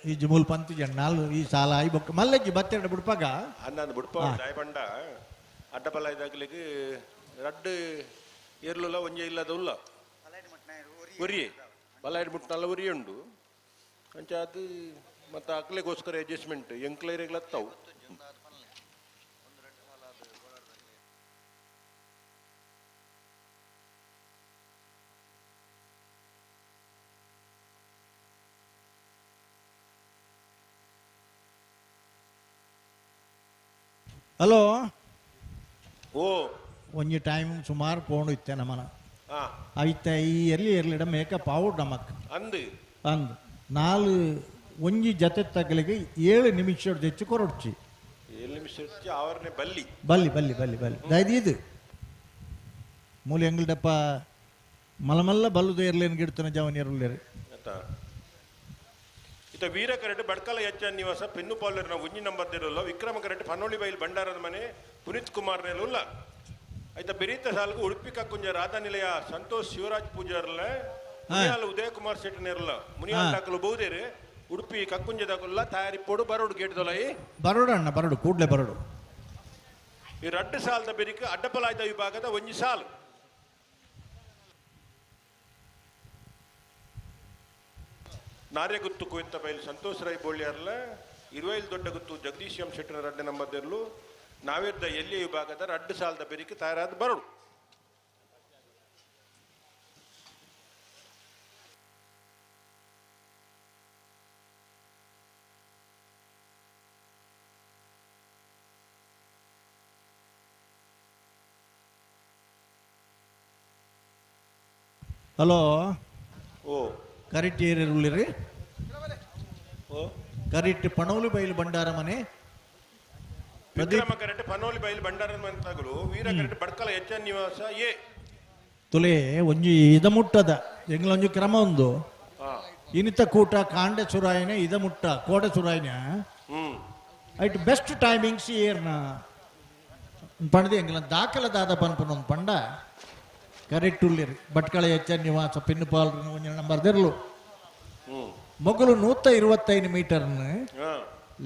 ಈ ಜಮೂಲ್ ಪಂತಿ ಜನ ನಾಲ್ಕು ಈ ಸಾಲ ಐ ಬೊಕ್ಕ ಮಲ್ಲಜ್ಜಿ ಬತ್ತೆರಡು ಬಿಡ್ಪಾಗ ಅನ್ನಂದು ಬಿಡ್ಪ ದಾಯ ಬಂಡ ಅಡ್ಡಪಲ ಇದಾಗ್ಲಿಕ್ಕೆ 2 ಏರ್ಲುಲ್ಲ ಒಂಜೆ ಇಲ್ಲದ ಉಲ್ಲ ಉರಿಯೇ ಬಲಾಯ್ಡ್ ಮುಟ್ನಲ್ಲ ಉರಿ ಉಂಡು ಅಂಚ ಅದು ಮತ್ತೆ ಅಕ್ಲೆಗೋಸ್ಕರ ಅಡ್ಜಸ್ಟ್ಮೆಂಟ್ ಎಂಕ್ಲೈರೆಗ್ಲತ್ತಾವು ಹಲೋ ಓ ಒಂಜಿ ಟೈಮ್ ಸುಮಾರು ಪೋಂಡು ಇತ್ತೆ ನಮ್ಮನ ಅವಿತ್ತ ಈ ಎರ್ಲಿಡ ಮೇಕಪ್ ಔಟ್ ನಮಕ್ ಅಂದು ಅಂದು 4 ಒಂಜಿ ಜತೆ ತಗಲಿಗೆ 7 ನಿಮಿಷ ಹೆಚ್ಚು ಕೊರಡ್ಚಿ 7 ನಿಮಿಷ ಅವರನ್ನೇ ಬಲ್ಲಿ ಬಲ್ಲಿ ಬಲ್ಲಿ ಬಲ್ಲಿ ಬಲ್ಲಿ ದಯದಿ ಇದು ಮೂಲೆ ಎಂಗಲ್ಡಪ್ಪ ಮಲಮಲ್ಲ ಬಲ್ಲುದು ಇರ್ಲೇನು ಗಿಡ್ತಾನೆ ಜವನ್ ಇರಲೇರು ಇತ ವೀರ ಕರೆಟ್ ಬಡ್ಕಲ ಎಚ್ಚ ನಿವಾಸ ಪೆನ್ನು ಪಾಲರ್ನ ಒಂಜಿ ನಂಬರ್ ದಿರಲ್ಲ ವಿಕ್ರಮ ಕರೆಟ್ ಪನ್ನೋಳಿ ಬೈಲ್ ಭಂಡಾರದ ಮನೆ ಪುನೀತ್ ಕುಮಾರ್ ನೆಲುಲ್ಲ ಐತ ಬೆರೀತ ಸಾಲ್ಗು ಉಡುಪಿ ಕಕ್ಕುಂಜ ರಾಧಾ ನಿಲಯ ಸಂತೋಷ್ ಶಿವರಾಜ್ ಪೂಜಾರ್ಲ ಮುನಿಯಾಲ್ ಉದಯ ಕುಮಾರ್ ಶೆಟ್ಟಿ ನೆರಲ್ಲ ಮುನಿಯಾಲ್ ದಾಖಲು ಬಹುದೇರು ಉಡುಪಿ ಕಕ್ಕುಂಜದಾಗಲ್ಲ ತಯಾರಿ ಪೋಡು ಬರೋಡು ಗೇಟ್ ದೊಲೈ ಬರೋಡು ಅಣ್ಣ ಬರೋಡು ಕೂಡ್ಲೆ ಬರೋಡು ಈ 2 ಸಾಲದ ಬೆರಿಕೆ ಅಡ್ಡಪಲಾಯ್ದ ವಿಭಾಗದ ಒಂಜಿ ಸಾಲು ನಾರ್ಯಗುತ್ತು ಕುವೆಂತ ಬೈಲ್ ಸಂತೋಷ್ ರೈ ಬೋಳಿಯರ್ಲ 25 ದೊಡ್ಡ ಗುತ್ತು ಜಗದೀಶ್ ಎಂ ಶೆಟ್ಟಿನ 2 ನಂಬರ್ದರ್ಲು ನಾವಿದ್ದ ಎಲ್ಲಿ ವಿಭಾಗದ 2 ಸಾಲದ ಬೆರಿಕೆ ತಯಾರಾದ ಬರೋಡು ಹಲೋ ಓ ಕರಿಟ್ ಏರಿರುಳ್ಳಿರಿ ಓ ಕರಿಟ್ ಪಣೋಲಿ ಬೈಲು ಭಂಡಾರ ಮನೆ ವಿಕ್ರಮ ಕರೆಟ್ ಪನೋಲಿ ಬೈಲ್ ಭಂಡಾರದ ಮನೆ ತಗಲು ವೀರ ಕರೆಟ್ ಬಡ್ಕಲ ಎಚ್ ಎನ್ ನಿವಾಸ ಎ ತುಲೆ ಒಂಜಿ ಇದ ಮುಟ್ಟದ ಎಂಗ್ಲೊಂಜಿ ಕ್ರಮ ಒಂದು ಇನಿತ ಕೂಟ ಕಾಂಡೆ ಸುರಾಯನೆ ಇದ ಮುಟ್ಟ ಕೋಡೆ ಸುರಾಯನ ಐಟ್ ಬೆಸ್ಟ್ ಟೈಮಿಂಗ್ಸ್ ಏರ್ನ ಪಣದಿ ಎಂಗ್ಲ ದಾಖಲದಾದ ಪನ್ಪನೊಂದು ಪಂಡ ಕರೆಕ್ಟ್ ಉಳ್ಳಿರಿ ಭಟ್ಕಳ ಎಚ್ ಎನ್ ನಿವಾಸ ಪಿನ್ನು ಪಾಲ್ ಒಂಜಿ ನಂಬರ್ ದಿರ್ಲು ಮೊಗಲು 125 ಮೀಟರ್ನ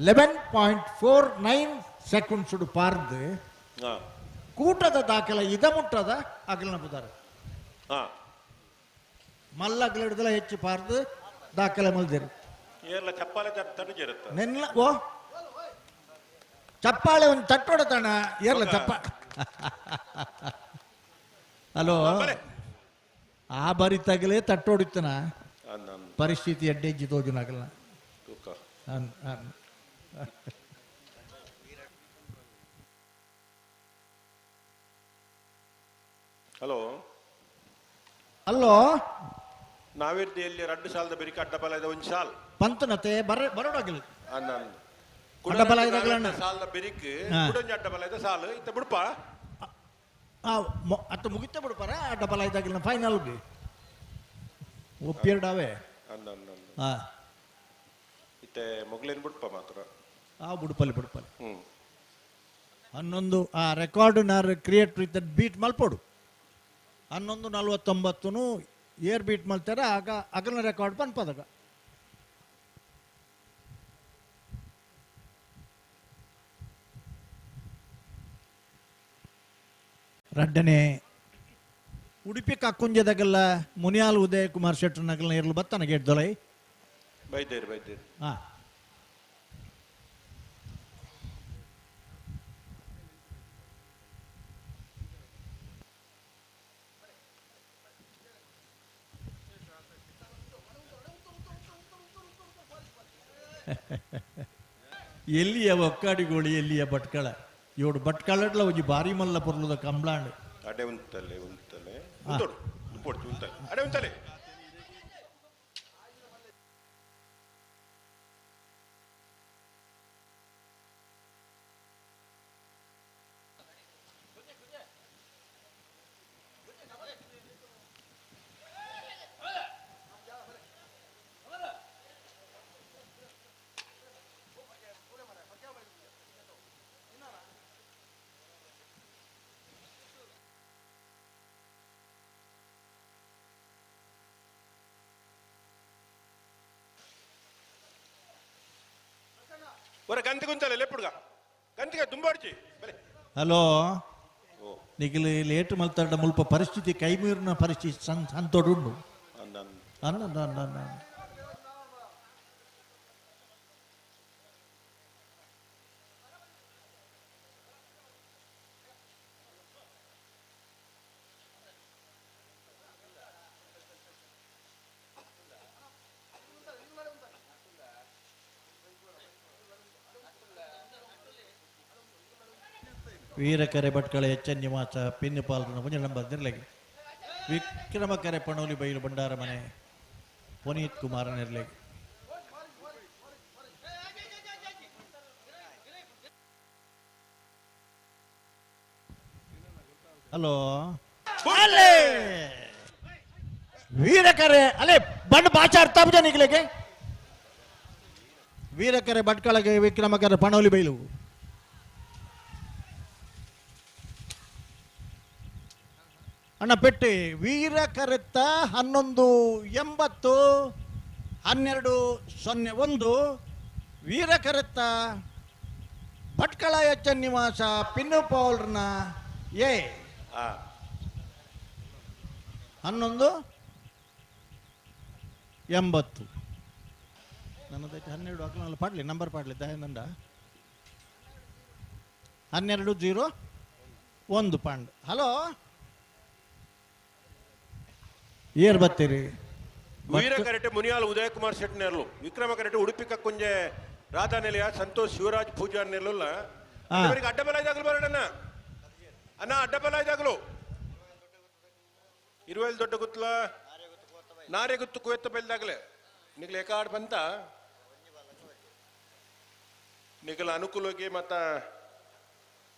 11.49 ಸೆಕೆಂಡ್ಸ್ ಪಾರ್ದು ಕೂಟದ ದಾಖಲೆ ಇದ ಮುಟ್ಟದ ಅಗಲನ ಬುದಾರ ಮಲ್ಲ ಅಗಲಿಡ್ದಲ ಹೆಚ್ಚು ಪಾರ್ದು ದಾಖಲೆ ಮಲ್ದಿರು ಏರ್ಲ ಚಪ್ಪಾಳೆ ತಟ್ಟಿರುತ್ತೆ ನೆನ್ಲ ಓ ಚಪ್ಪಾಳೆ ಒಂದು ತಟ್ಟೊಡತಣ ಏರ್ಲ ಚಪ್ಪ ಹಲೋ ಆ ಬಾರಿ ತಗಲೇ ತಟ್ಟೋಡಿತನ ಪರಿಸ್ಥಿತಿ ಎಡ್ಡೆಜ್ಜಿ ತೋಜುನಾಗಲ್ಲ ಹಲೋ ಅಲ್ಲೋ ನಾವಿರ್ದಿಯಲ್ಲಿ 2 ಸಾಲದ ಬೆರಿಕೆ ಅಡ್ಡಬಲದ ಒಂದು ಸಾಲ್ ಪಂತನತೆ ಬರೋಡಾಗಿಲ್ಲ ಸಾಲದ ಬೆರಿಕೆ ಅಡ್ಡಬಲದ ಸಾಲು ಇತ್ತ ಬಿಡ್ಪ ಅತ್ತ ಮುಗಿತ ಬಿಡ್ಪಾರ ಅಡ್ಡಬಲ ಇದಾಗಿಲ್ಲ ಫೈನಲ್ಗೆ ಒಪ್ಪಿರ್ಡಾವೆ ಇತ್ತೆ ಮೊಗ್ಲೇನ್ ಬಿಡ್ಪ ಮಾತ್ರ ಬುಡ್ಪಲ್ಲಿ ಹನ್ನೊಂದು ಆ ರೆಕಾರ್ಡ್ ನಾರ್ ಕ್ರಿಯೇಟ್ ವಿತ್ ಬೀಟ್ ಮಲ್ಪೋಡು 11:49 ಏರ್ ಬೀಟ್ ಮಲ್ತಾರ ಆಗ ಅಗಲ ರೆಕಾರ್ಡ್ ಪನ್ಪದಾಗ ರಡ್ಡನೆ ಉಡುಪಿ ಕಕ್ಕುಂಜದಾಗೆಲ್ಲ ಮುನಿಯಾಲ್ ಉದಯ ಕುಮಾರ್ ಶೆಟ್ಟರ್ ನಗಲ್ನ ಇರ್ಲು ಬತ್ತಾನ ಗೇಟ್ ದೊಲೈ ಬೈದೇರು ಹಾ ಎಲ್ಲಿಯ ಒಕ್ಕಾಡಿಗೋಳಿ ಎಲ್ಲಿಯ ಭಟ್ಕಳ ಇವಡು ಭಟ್ಕಳಡ್ಲ ಒಂಜಿ ಬಾರಿ ಮಲ್ಲ ಪೊರ್ಲುದ ಕಂಬ್ಲಾಂಡ್ ಅಡೆ ಉಂತಲೆ ಉಂತೋಡು ಉಂಪೊಡ್ತು ಉಂತಲೆ ಅಡೆ ಉಂತಲೆ ಒರ ಗಂತಿ ಗುಂತಲೆ ಲೆಪ್ಪುಡ್ಗ ಗಂತಿಗೆ ತುಂಬಾಡ್ಚಿ ಬಲೆ ಹಲೋ ನಿಖಿಲ್ ಲೇಟ್ ಮಲ್ತಾಡ ಮುಲ್ಪ ಪರಿಸ್ಥಿತಿ ಕೈಮೀರಿನ ಪರಿಸ್ಥಿತಿ ಸಂತೋಡುಂಡು ಅನ್ನ ವೀರಕರೆ ಭಟ್ಕಳ ಎಚ್ಚನ್ ನಿವಾಸ ಪಿನ್ನುಪಾಲ್ರನ ಮುಂಜೆ ನಂಬರ್ ನಿರ್ಲಗಿ ವಿಕ್ರಮಕರೆ ಪಣೋಲಿ ಬೈಲು ಭಂಡಾರ ಮನೆ ಪುನೀತ್ ಕುಮಾರ ನಿರ್ಲಗಿ ಹಲೋ ವೀರಕರೆ ಅಲೆ ಬಂಡ್ ಭಾಷಾ ಅರ್ಥ ಆಗ ನಿಗ್ಲಿಕ್ಕೆ ವೀರಕರೆ ಭಟ್ಕಳಗೆ ವಿಕ್ರಮಕರೆ ಪಣೋಲಿ ಬೈಲು ಅಣ್ಣ ಪೆಟ್ಟಿ ವೀರ ಕರೆತ್ತ 1180 1201 ವೀರ ಕರೆತ್ತ ಭಟ್ಕಳ ಎಚ್ಚನ್ ನಿವಾಸ ಪಿನ್ನು ಪೌಲ್ರನ ಎ 1180 ನನ್ನದೈತೆ 12 ಅಕ್ಲಲ್ಲಿ ಪಾಡ್ಲಿ ನಂಬರ್ ಪಾಡ್ಲಿ ದಯಾನಂದ 1201 ಪಾಂಡ್ ಹಲೋ ಏರ್ ಬತ್ತೀರಿ ವೀರ ಕರೆಟೆ ಮುನಿಯಾಲ್ ಉದಯ ಕುಮಾರ್ ಶೆಟ್ ನೆರಳು ವಿಕ್ರಮ ಕರೆಟೆ ಉಡುಪಿ ಕಕ್ಕುಂಜೆ ರಾಧಾ ನಿಲಯ ಸಂತೋಷ್ ಶಿವರಾಜ್ ಪೂಜಾರ್ ನೆರಳುಲ್ಲ ಅಡ್ಡಬಲ ಇದಾಗಲು ಬರೋಣ ಅನ್ನ ಅಡ್ಡಬಲ ಇದಾಗಲು 20 ದೊಡ್ಡ ಗುತ್ತಲ ನಾರೆ ಗುತ್ತು ಕುವೆತ್ತ ಬೆಲ್ದಾಗಲೇ ನಿಗ್ಲ ಏಕಾಡ್ ಬಂತ ನಿಗಲ ಅನುಕೂಲಕ್ಕೆ ಮತ್ತ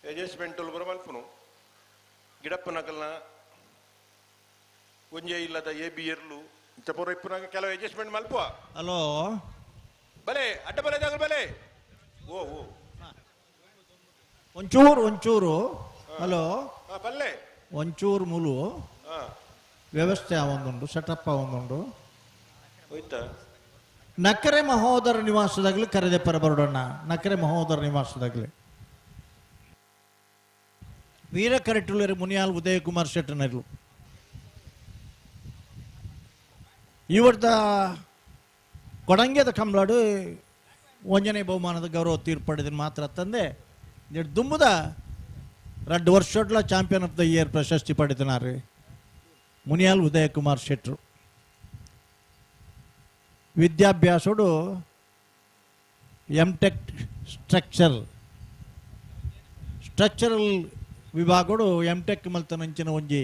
ಅಡ್ಜಸ್ಟ್ಮೆಂಟ್ ಬರಮಲ್ಪನು ಗಿಡಪ್ಪ ನಗಲ್ನ ಒಂಜೆ ಇಲ್ಲದ ಎ ಬಿ ಇರ್ಲು ಪೂರ ಇಪ್ಪನಾಗ ಕೆಲವು ಅಡ್ಜಸ್ಟ್ಮೆಂಟ್ ಮಲ್ಪುವ ಹಲೋ ಬಲೆ ಅಡ್ಡ ಬಲೆ ಜಾಗ ಬಲೆ ಓ ಒಂಚೂರು ಹಲೋ ಬಲ್ಲೆ ಒಂಚೂರು ಮುಲು ವ್ಯವಸ್ಥೆ ಅವೊಂದುಂಡು ಸೆಟಪ್ ಅವೊಂದುಂಡು ಹೋಯ್ತಾ ನಕರೆ ಮಹೋದರ ನಿವಾಸದಾಗ್ಲಿ ಕರೆದೆ ಪರ ಬರೋಣ ನಕರೆ ಮಹೋದರ ನಿವಾಸದಾಗ್ಲಿ ವೀರ ಕರೆಟುಲರು ಮುನಿಯಾಲ್ ಉದಯ ಕುಮಾರ್ ಶೆಟ್ಟನರ್ಲು ಇವರ್ದ ಕೊಡಂಗೆದ ಕಂಬ್ಲಾಡು ಒಂಜನೆ ಬಹುಮಾನದ ಗೌರವ ತೀರ್ಪಡಿದ ಮಾತ್ರ ತಂದೆ ದುಂಬುದ 2 ವರ್ಷೋಡ್ಲ ಚಾಂಪಿಯನ್ ಆಫ್ ದ ಇಯರ್ ಪ್ರಶಸ್ತಿ ಪಡೆದನಾರು ಮುನಿಯಾಲ್ ಉದಯ ಕುಮಾರ್ ಶೆಟ್ರು ವಿದ್ಯಾಭ್ಯಾಸೋಡು ಎಂಟೆಕ್ ಸ್ಟ್ರಕ್ಚರಲ್ ವಿಭಾಗೋಡು ಎಂಟೆಕ್ ಮಲ್ತನಂಚಿನ ಒಂಜಿ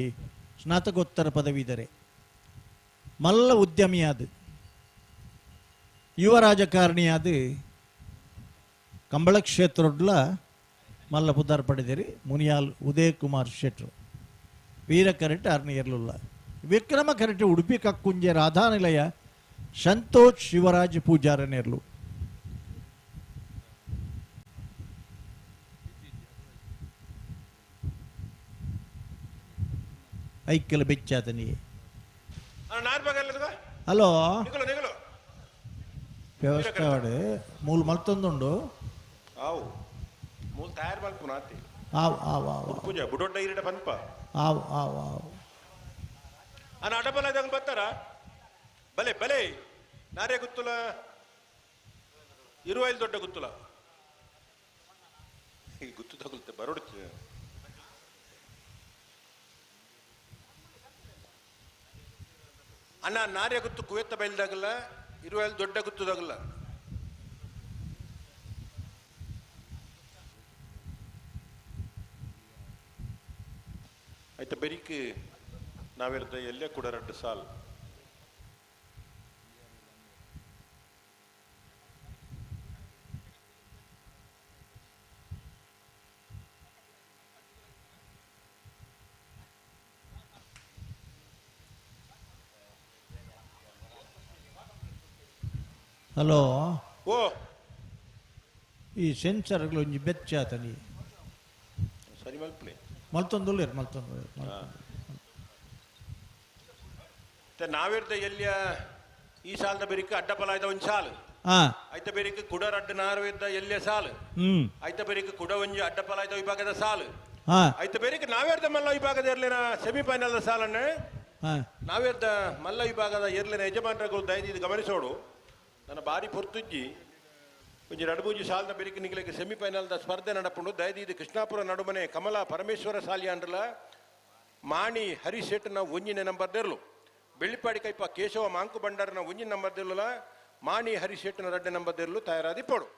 ಸ್ನಾತಕೋತ್ತರ ಪದವಿ ಇದ್ದಾರೆ ಮಲ್ಲ ಉದ್ಯಮಿಯಾದ ಯುವ ರಾಜಕಾರಣಿಯಾದ ಕಂಬಳ ಕ್ಷೇತ್ರಡ್ಲ ಮಲ್ಲ ಪುದಾರ್ ಪಡೆದಿರಿ ಮುನಿಯಾಲ್ ಉದಯ ಕುಮಾರ್ ಶೆಟ್ರು ವೀರ ಕರೆಟ್ ಅರ್ನಿಯರ್ಲುಲ್ಲ ವಿಕ್ರಮ ಕರೆಟ್ ಉಡುಪಿ ಕಕ್ಕುಂಜೆ ರಾಧಾನಿಲಯ ಸಂತೋಷ್ ಶಿವರಾಜ್ ಪೂಜಾರನೇರ್ಲು ಐಕ್ಯಲ ಬೆಚ್ಚಾತನಿಗೆ ಹಲೋ ವ್ಯವಸ್ಥೆ ಆಡು ಮೂಲ ಮಲ್ತೊಂದುಂಡು ಆವು ಮೂಲ ತಯಾರು ಮಲ್ಪು ನಾತಿ ಪೂಜಾ ಬುಡೊಡ್ಡ ಇರಿಡ ಬಂಪ ಅನ್ನ ಅಡಬಲ ಇದಾಗ ಬರ್ತಾರ ಬಲೆ ಬಲೆ ನಾರೇ ಗುತ್ತುಲ 25 ದೊಡ್ಡ ಗುತ್ತುಲ ಈ ಗುತ್ತು ತಗುlte ಬರೋಡ್ಚೆ ಅಣ್ಣ ನಾರೇ ಗುತ್ತು ಕುವೆತ್ತ ಬಯಲ್ದಾಗಲ್ಲ 25 ದೊಡ್ಡ ಗುತ್ತದಾಗಲ್ಲ ಆಯ್ತು ಬೆರಿಕ್ ನಾವಿರ್ದ ಎಲ್ಲೇ ಕೂಡ 2 ಸಾಲ್ ಹಲೋ ಓ ಈ ಸೆನ್ಸರ್ಗಳು ಒಂಜಿ ಬೆಚ್ಚ ಆತನಿ ಸರಿ ಮಲ್ಪಲೆ ಮಲ್ತೊಂದುಲ್ಲೇರು ನಾವಿರ್ದ ಎಲ್ಲಿಯ ಈ ಸಾಲದ ಬೆರಿಕ ಅಡ್ಡಪಲ ಆಯ್ತ ಒಂದು ಸಾಲು ಆಯ್ತ ಬೆರಿಕ ಕುಡ ರಡ್ಡ ನಾರ್ವಿದ್ದ ಎಲ್ಲಿಯ ಸಾಲು ಆಯ್ತ ಬೆರಿಕ ಕುಡ ಒಂಜಿ ಅಡ್ಡಪಲ ಆಯ್ತ ವಿಭಾಗದ ಸಾಲು ಆಯ್ತ ಬೆರಿಕ ನಾವಿರ್ದ ಮಲ್ಲ ವಿಭಾಗದ ಇರ್ಲಿನ ಸೆಮಿಫೈನಲ್ ಸಾಲನ್ನ ನಾವಿರ್ದ ಮಲ್ಲ ವಿಭಾಗದ ಇರ್ಲಿನ ಯಜಮಾನರುಗಳು ದಯದಿ ಗಮನಿಸೋಡು ನನ್ನ ಬಾರಿ ಪೊರ್ತುಜ್ಜಿ ಒಂಜಿ 2-3 ಸಾಲದ ಬೆರಿಕ ನಿಗಲಿಗೆ ಸೆಮಿಫೈನಲ್ದ ಸ್ಪರ್ಧೆ ನಡಪುಂಡು ದಯದಿ ಕೃಷ್ಣಾಪುರ ನಡುಮನೆ ಕಮಲ ಪರಮೇಶ್ವರ ಸಾಲಿಯಾಂಡ್ರಲ ಮಾಣಿ ಹರಿಶೆಟ್ನ ಒಂಜಿನ ನಂಬರ್ದೆರ್ಲು ಬೆಳ್ಳಿಪಾಡಿ ಕೈಪ ಕೇಶವ ಮಾಂಕು ಬಂಡಾರನ ಒಂಜಿನ ನಂಬರ್ದೆರ್ಲ ಮಾಣಿ ಹರಿಶೆಟ್ನ 2 ನಂಬರ್ದೆರ್ಲು ತಯಾರಾದಿ ಪೋಡು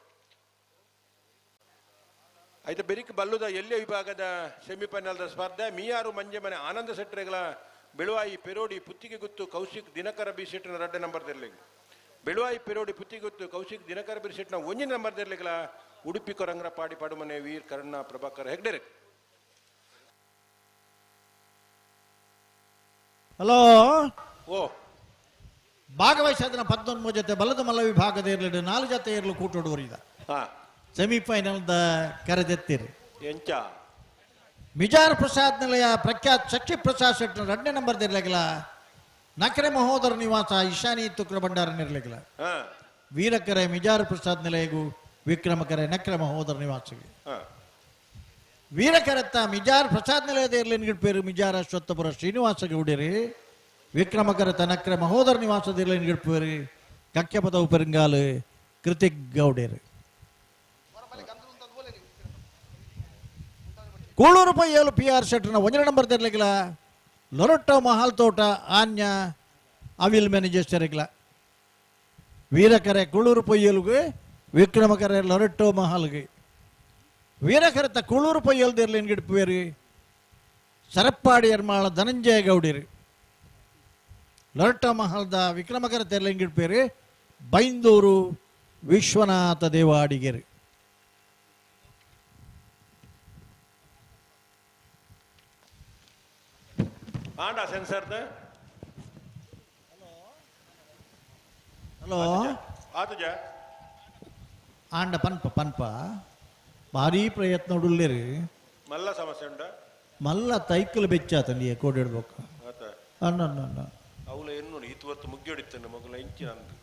ಆಯ್ತು ಬೆರಿಕ ಬಲ್ಲುದ ಎಲ್ಲಿಯ ವಿಭಾಗದ ಸೆಮಿಫೈನಲ್ದ ಸ್ಪರ್ಧೆ ಮೀಯಾರು ಮಂಜೆ ಮನೆ ಆನಂದ ಸೆಟ್ರೆಗಳ ಬೆಳುವಾಯಿ ಪೆರೋಡಿ ಪುತ್ತಿಗೆ ಗುತ್ತು ಕೌಶಿಕ್ ದಿನಕರ ಬಿ ಶೆಟ್ನ 2 ನಂಬರ್ದೆರ್ಲಿ ಬೆಳುವಾಯಿ ಪೆರೋಡಿ ಪುತ್ತಿಗುತ್ತು ಕೌಶಿಕ್ ದಿನಕರ ಬಿರ್ಸೆಟ್ನ ಒಂಜಿನ ನಂಬರ್ದೆರ್ಲಿಗಳ ಉಡುಪಿ ಕೊರಂಗ್ರ ಪಾಡಿ ಪಾಡುಮನೆ ವೀರ್ ಕರ್ಣ ಪ್ರಭಾಕರ್ ಹೆಗ್ಡೆರೆ ಹಲೋ ಓ ಭಾಗವಹಿಸಿದ 11 ಜೊತೆ ಬಲದ ಮಲ್ಲ ವಿಭಾಗದ ಇರಲಿ 4 ಜೊತೆ ಇರಲು ಕೂಟೋಡುವರಿದ ಸೆಮಿಫೈನಲ್ದ ಕರೆದೆತ್ತಿರಿ ಎಂಚ ಮಿಜಾರ್ ಪ್ರಸಾದ್ ನಿಲಯ ಪ್ರಖ್ಯಾತ್ ಶಕ್ತಿ ಪ್ರಸಾದ್ ಶೆಟ್ನ 2 ನಂಬರ್ ಇರ್ಲಿಲ್ಲ ನಕರೆ ಮಹೋದರ ನಿವಾಸ ಈಶಾನಿ ತುಕ್ರ ಭಂಡಾರ ನಿರ್ಲಿಲ್ಲ ವೀರಕರೆ ಮಿಜಾರ್ ಪ್ರಸಾದ್ ನಿಲಯಗೂ ವಿಕ್ರಮಕರೆ ನಕ್ರ ಮಹೋದರ ನಿವಾಸಿಗೆ ವೀರಕರತ್ತ ಮಿಜಾರ್ ಪ್ರಸಾದ್ ನಿಲಯದ ಇರ್ಲಿ ಪೇರು ಮಿಜಾರ ಅಶ್ವತ್ಥಪುರ ಶ್ರೀನಿವಾಸ ಗೌಡರಿ ವಿಕ್ರಮಕರತ ನಕ್ರ ಮಹೋದರ ನಿವಾಸದ ಇರ್ಲಿ ಪೇರು ಕಕ್ಕೆಪದ ಉಪರಿಂಗಾಲು ಕೃತಿಕ್ ಗೌಡರಿ ಕೂಳೂರು ಪಯ್ಯಲು PR ಶೆಟ್ನ 1 ನಂಬರ್ ಇರ್ಲಿಲ್ಲ ಲೊರೊಟ್ಟ ಮಹಾಲ್ ತೋಟ ಆನ್ಯ ಅವಿಲ್ ಮ್ಯಾನೇಜರ್ಸ್ಟರಿಗ್ಲ ವೀರಕರೆ ಕುಳೂರು ಪೊಯ್ಯಲ್ಗೆ ವಿಕ್ರಮಕರೆ ಲೊರೊಟ್ಟೋ ಮಹಾಲ್ಗೆ ವೀರಕರೆತ ಕುಳೂರು ಪೊಯ್ಯಲ್ದಿರ್ಲಿ ಗಿಡ್ಪೇರಿ ಸರಪ್ಪಾಡಿ ಎರ್ಮಾಳ ಧನಂಜಯ ಗೌಡಿರಿ ಲೊರೊಟ್ಟ ಮಹಾಲ್ದ ವಿಕ್ರಮಕರೆ ತೆರ್ಲಿ ಗಿಡ್ಪೇರಿ ಬೈಂದೂರು ವಿಶ್ವನಾಥ ದೇವಾಡಿಗೆರಿ ಆಂಡ ಸೆನ್ಸರ್ದ ಹಲೋ ಆತುಜ ಆಂಡ ಪನ್ಪ ಭಾರಿ ಪ್ರಯತ್ನ ಉಡುಲ್ಲೇರಿ ಮಲ್ಲ ಸಮಸ್ಯೆ ಉಂಡ ಮಲ್ಲ ತೈಕಲ್ ಬೆಚ್ಚಾತಂಡಿ ಕೋಡಿಡ್ಬೇಕು ಆತ ಅನ್ನ ಅವಳ ಎನ್ನು ಇತ್ತು ಮುಗ್ಗಿ ಹೊಡಿತಾನೆ ಮಗಳ ಇಂಚಿ ನಂದು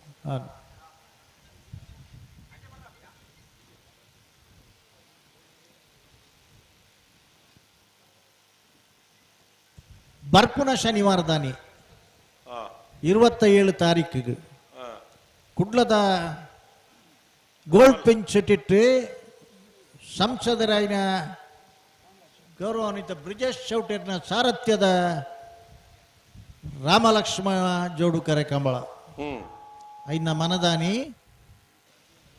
ಬರ್ಪುನ ಶನಿವಾರದಾನಿ 27 ತಾರೀಕಿಗೆ ಕುಡ್ಲದ ಗೋಲ್ಡ್ ಪೆಂಚ್ ಇಟ್ಟಿಟ್ಟು ಸಂಸದರಾಯಿನ ಗೌರವಾನ್ವಿತ ಬ್ರಿಜೇಶ್ ಚೌಟೇರ್ನ ಸಾರಥ್ಯದ ರಾಮಲಕ್ಷ್ಮಣ ಜೋಡುಕರೆ ಕಂಬಳ ಐನ ಮನದಾನಿ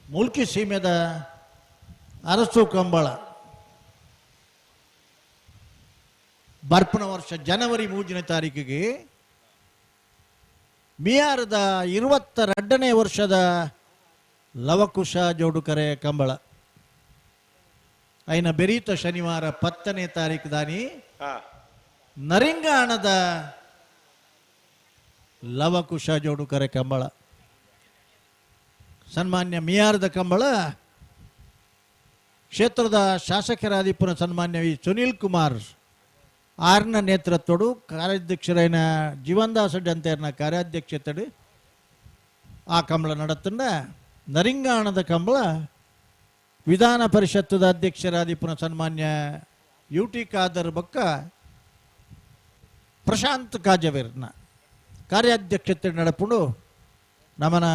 ಮುಲ್ಕಿ ಸೀಮೆದ ಅರಸು ಕಂಬಳ ಬರ್ಪನ ವರ್ಷ ಜನವರಿ 3ನೇ ತಾರೀಕಿಗೆ ಮಿಯಾರದ 22ನೇ ವರ್ಷದ ಲವಕುಶ ಜೋಡುಕರೆ ಕಂಬಳ ಐನ ಬೆರೀತ ಶನಿವಾರ 10ನೇ ತಾರೀಕು ದಾನಿ ನರಿಂಗಾಣದ ಲವಕುಶ ಜೋಡುಕರೆ ಕಂಬಳ ಸನ್ಮಾನ್ಯ ಮಿಯಾರದ ಕಂಬಳ ಕ್ಷೇತ್ರದ ಶಾಸಕರಾದಿಪುರ ಸನ್ಮಾನ್ಯ ವಿ ಸುನೀಲ್ ಕುಮಾರ್ ಆರ್ನ ನೇತೃತ್ವಡು ಕಾರ್ಯಾಧ್ಯಕ್ಷರೈನ ಜೀವನ್ದಾಸ್ ಅಂತೇರ್ನ ಕಾರ್ಯಾಧ್ಯಕ್ಷತೆಡು ಆ ಕಂಬಳ ನಡತಂಡ ನರಿಂಗಾಣದ ಕಂಬಳ ವಿಧಾನ ಪರಿಷತ್ತದ ಅಧ್ಯಕ್ಷರಾದಿಪುನ ಸನ್ಮಾನ್ಯ UT ಖಾದರ್ ಬಕ್ಕ ಪ್ರಶಾಂತ್ ಕಾಜವೇರ್ನ ಕಾರ್ಯಾಧ್ಯಕ್ಷತೆ ನಡಪುಂಡು ನಮನ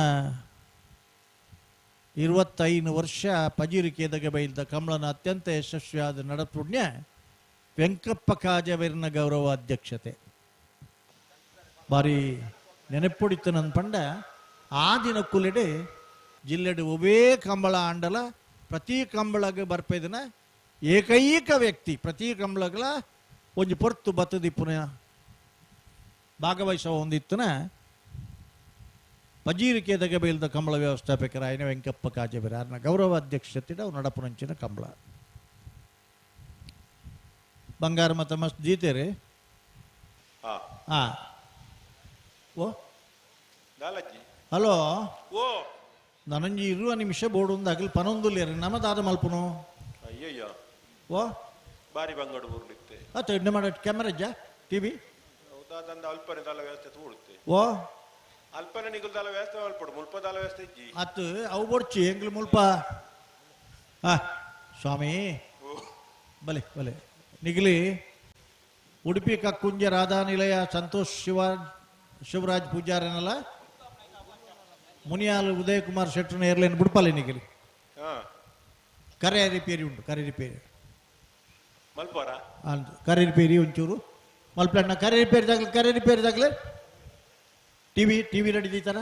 25 ವರ್ಷ ಪಜೀರಿಕೆದಾಗ ಬೈಲ್ದ ಕಂಬಳನ ಅತ್ಯಂತ ಯಶಸ್ವಿಯಾದ ನಡಪುಣ್ಯ ವೆಂಕಪ್ಪ ಕಾಜವೇರ್ನ ಗೌರವ ಅಧ್ಯಕ್ಷತೆ ಬಾರಿ ನೆನಪುಡಿತು ನನ್ನ ಪಂಡ ಆ ದಿನ ಕುಲೆಡೆ ಜಿಲ್ಲೆಡು ಒವೇ ಕಂಬಳ ಆಂಡಲ ಪ್ರತಿ ಕಂಬಳಗೆ ಬರ್ಪೇದನ ಏಕೈಕ ವ್ಯಕ್ತಿ ಪ್ರತಿ ಕಂಬಳಗಳ ಒಂಜಿ ಪೊರ್ತು ಬತ್ತದಿಪ್ಪುನ ಭಾಗವಹಿಸುವ ಒಂದಿತ್ತನ ಪಜೀರಿಕೆದಾಗ ಬೇಲ್ದ ಕಂಬಳ ವ್ಯವಸ್ಥಾಪಕರ ಆಯ್ನ ವೆಂಕಪ್ಪ ಕಾಜಬೇರೆ ಆರ್ನ ಗೌರವ ಅಧ್ಯಕ್ಷತೆ ಅವು ನಡಪುನಂಚಿನ ಕಂಬಳ ಬಂಗಾರ ಮತ ಮಸ್ತ್ ಜೀತೇರಿ ಹಾ ಓ ಹಲೋ ಓ ನನಂಜಿ ಇರುವ ನಿಮಿಷ ಬೋರ್ಡು ಒಂದು ಅಗಲ್ ಪನೊಂದುಲ್ಲೇರಿ ನಮ್ಮದಾದ ಮಲ್ಪನು ಅಯ್ಯಯ್ಯ ಓ ಬಾರಿ ಬಂಗಡು ಊರ್ಲಿತ್ತೆ ಆಯ್ತು ಎಣ್ಣೆ ಮಾಡ ಕ್ಯಾಮರಾ ಟಿವಿ ಹೌದಾದಂದ ಅಲ್ಪನೆ ದಾಲ ವ್ಯವಸ್ಥೆ ತೂಡುತ್ತೆ ಓ ಅಲ್ಪನೆ ನಿಗುಲ್ ದಾಲ ವ್ಯವಸ್ಥೆ ಅಲ್ಪಡು ಮುಲ್ಪ ದಾಲ ವ್ಯವಸ್ಥೆ ಇಜ್ಜಿ ಅತ್ತು ಅವು ಬೊಡ್ಚಿ ಎಂಗ್ಲು ಮುಲ್ಪ ಹಾ ಸ್ವಾಮಿ ಬಲೆ ಬಲೆ ನಿಗಲಿ ಉಡುಪಿ ಕಕ್ಕುಂಜ ರಾಧಾನಿಲಯ ಸಂತೋಷ್ ಶಿವರಾಜ್ ಪೂಜಾರನಲ್ಲ ಮುನಿಯಾಲ್ ಉದಯ್ ಕುಮಾರ್ ಶೆಟ್ಟರ್ನ ಏರ್ಲೈನ್ ಬುಡ್ಪಲ್ಲಿ ನಿಗಲಿ ಕರೆ ರಿಪೇರಿ ಉಂಟು ಕರೆ ರಿಪೇರಿ ಮಲ್ಪರ ಕರೆ ರಿಪೇರಿ ಒಂಚೂರು ಮಲ್ಪಣ್ಣ ಕರೆ ರಿಪೇರಿದಾಗಲೇ ಟಿವಿ ರೆಡಿ ದೀತಾರ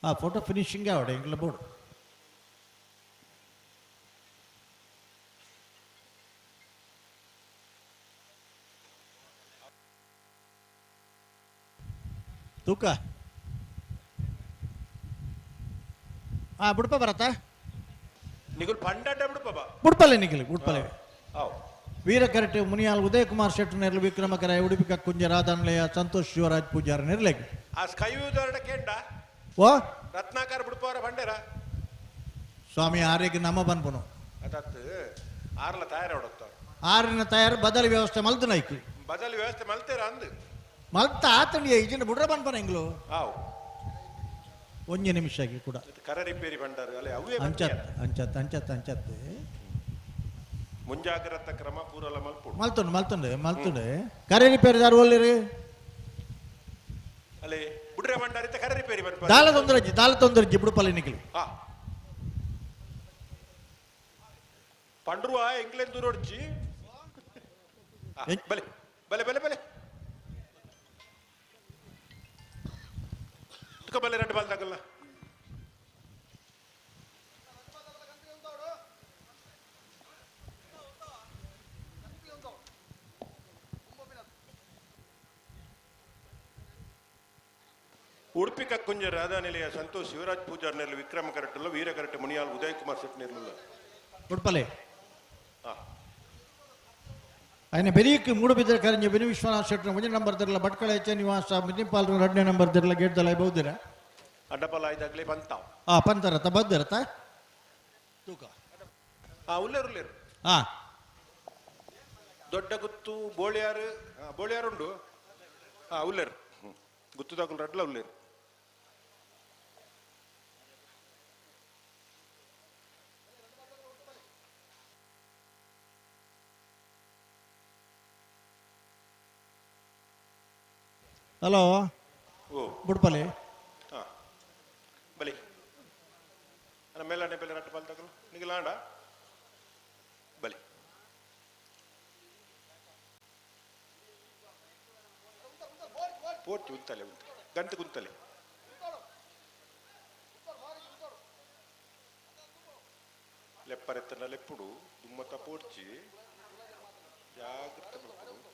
ಆ ಫೋಟೋ ಫಿನಿಶಿಂಗ್ ಆವಡೆ ಇಂಗ್ಲ ಬೋರ್ಡ್ ತೂಕ ಬುಡ್ಪ ಬರತ್ತಾ ನಿಗುಲ್ ಪಂಡಾಟ ಬಿಡುಪ್ಪ ಬುಡ್ಪಲ್ಲೆ ನಿಗಲಿ ಬುಡ್ಪಲ್ಲೆ ವೀರಕರಟೆ ಮುನಿಯಾಲ್ ಉದಯ್ ಕುಮಾರ್ ಶೆಟ್ಟರ್ ನೆರಳು ವಿಕ್ರಮಕರ ಉಡುಪಿ ಕಕ್ಕುಂಜ ರಾಧಾನಿಲಯ ಸಂತೋಷ್ ಶಿವರಾಜ್ ಪೂಜಾರ ನೆರಳೆಗೆ ಆ ಸ್ಕೈ ವ್ಯೂದರಡ ಕೇಂಡ ಓ ರತ್ನಾಕರ್ ಬಿಡುಪವರ ಪಂಡೇರ ಸ್ವಾಮಿ ಆರ್ಯಗೆ ನಮ್ಮ ಬನ್ಪುನು ಅದತ್ತು ಆರ್ಲ ತಯಾರ ಹೊಡತ್ತ ಆರಿನ ತಯಾರು ಬದಲಿ ವ್ಯವಸ್ಥೆ ಮಲ್ತು ನೈಕಿ ಬದಲಿ ವ್ಯವಸ್ಥೆ ಮಲ್ತೇರ ಅಂದು ಮಲ್ತ ಆತಂಡಿ ಇಜಿನ ಬುಡ್ರ ಬನ್ಪನ ಎಂಗ್ಲು ಆವ್ ಒಂಜೆ ನಿಮಿಷ ಆಗಿ ಕೂಡ ಕರ ರಿಪೇರಿ ಬಂಡಾರು ಅಲ್ಲೇ ಅವೇ ಅಂಚತ್ ಮುಂಜಾಗ್ರತಾ ಕ್ರಮ ಪೂರಲ ಮಲ್ಪುಡು ಮಲ್ತುಂಡೆ ಕರೆ ರಿಪೇರಿ ದಾರು ಒಳ್ಳಿರಿ ಅಲ್ಲೇ ಬುಡ್ರೆ ಬಂಡಾರಿತ ಕರ ರಿಪೇರಿ ಬಂಡ ದಾಲ ತೊಂದರಜ್ಜಿ ಬುಡುಪಲ್ಲಿ ನಿಗಲಿ ಪಂಡ್ರುವ ಎಂಗ್ಲೆಂಡ್ ದೂರ ಹೊಡ್ಚಿ ಬಲೆ ಬಲೆ ಬಲೆ ಬಲೆ ಬಲೆ ರೆಡ್ ಬಾಲ್ ತಗಲ್ಲ ಉಡುಪಿ ಕಕ್ಕುಂಜ ರಾಧಾನಿಲಯ ಸಂತೋಷ್ ಶಿವರಾಜ್ ಪೂಜಾರ್ ನೆರಳು ವಿಕ್ರಮ ಕರಟಲ್ಲ ವೀರ ಕರಟೆ ಮುನಿಯಾಲ್ ಉದಯ್ ಕುಮಾರ್ ಶೆಟ್ ನೆರಳು ಉಡುಪಲೆ ఆయన ಬೆರಿಯಕ್ಕೆ ಮೂಡುಬಿದ್ರೆ ಕರಂಜ ಬೆನಿ ವಿಶ್ವನಾಥ್ ಶೆಟ್ಟರ್ ಮುಂಜೆ ನಂಬರ್ ದಿರಲ್ಲ ಭಟ್ಕಳ ಎಚ್ ನಿವಾಸ ಮುನಿಪಾಲ್ 2ನೇ ನಂಬರ್ ದಿರಲ್ಲ ಗೇಟ್ ದಲ ಬಹುದಿರ ಅಡ್ಡಪಲ ಆಯ್ದಾಗ್ಲೇ ಬಂತಾವ್ ಪಂತರತ ಬದ್ದರತ ತೂಕ ಉಲ್ಲೇರು ದೊಡ್ಡ ಗುತ್ತು ಬೋಳಿಯಾರು ಉಂಡು ಉಲ್ಲೇರು ಗುತ್ತು ತಗೊಂಡು ರಡ್ಲ ಉಲ್ಲೇರು ಹಲೋ ಬುಡ್ಪಲೆ ಬಲಿ ಮೇಲನೆ ಬೆಲೆ ರಟ್ಟು ಪಾಲ್ ತಗಲು ನಿಗಲಾಂಡ ಬಲಿ ಪೋರ್ಚಿ ಉಂತಲೆ ಗಂಟೆ ಕುಂತಲೆ ಲೆಪ್ಪರೆತ್ತನ ಲೆಪ್ಪುಡು ದುಮ್ಮತ್ತ ಪೋರ್ಚಿ ಜಾಗ್ರತೆ ಮಾಡ್ಕೊಂಡು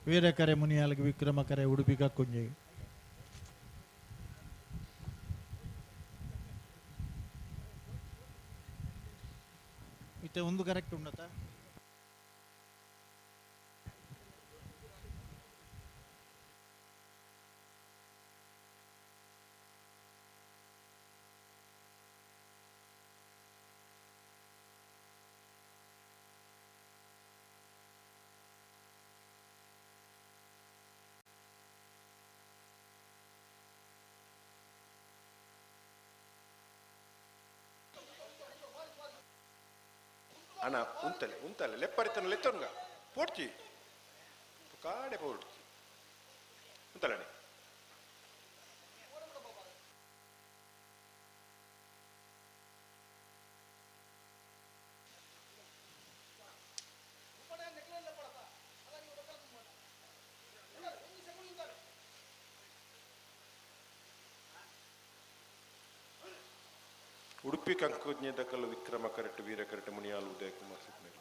ವೀರಕರೆ ಮುನಿಯಾಲ್ಗೆ ವಿಕ್ರಮಕರೆ ಉಡುಪಿ ಕಕ್ಕುಂಜೆಗೆ ಇತ್ತೆ ಒಂದು ಕರೆಕ್ಟ್ ಉಂಡತ ಅಣ್ಣ ಉಂತಲೆ ಲೆಪ್ಪರಿತನ ಲೆತ್ತೊನ್ಗ ಪೋಡ್ಚಿ ಕಾಡೆ ಪೋಡ್ಚಿ ಉಂತಲಣೆ ಉಡುಪಿ ಕಂಕುಜ್ಞದ ಕಲ್ಲು ವಿಕ್ರಮ ಕರೆಕ್ಟ್ ವೀರ ಕರೆಕ್ಟ್ ಮುನಿಯಾಲ್ ಉದಯ ಕುಮಾರ್ ಸಿಗ್ನಲ್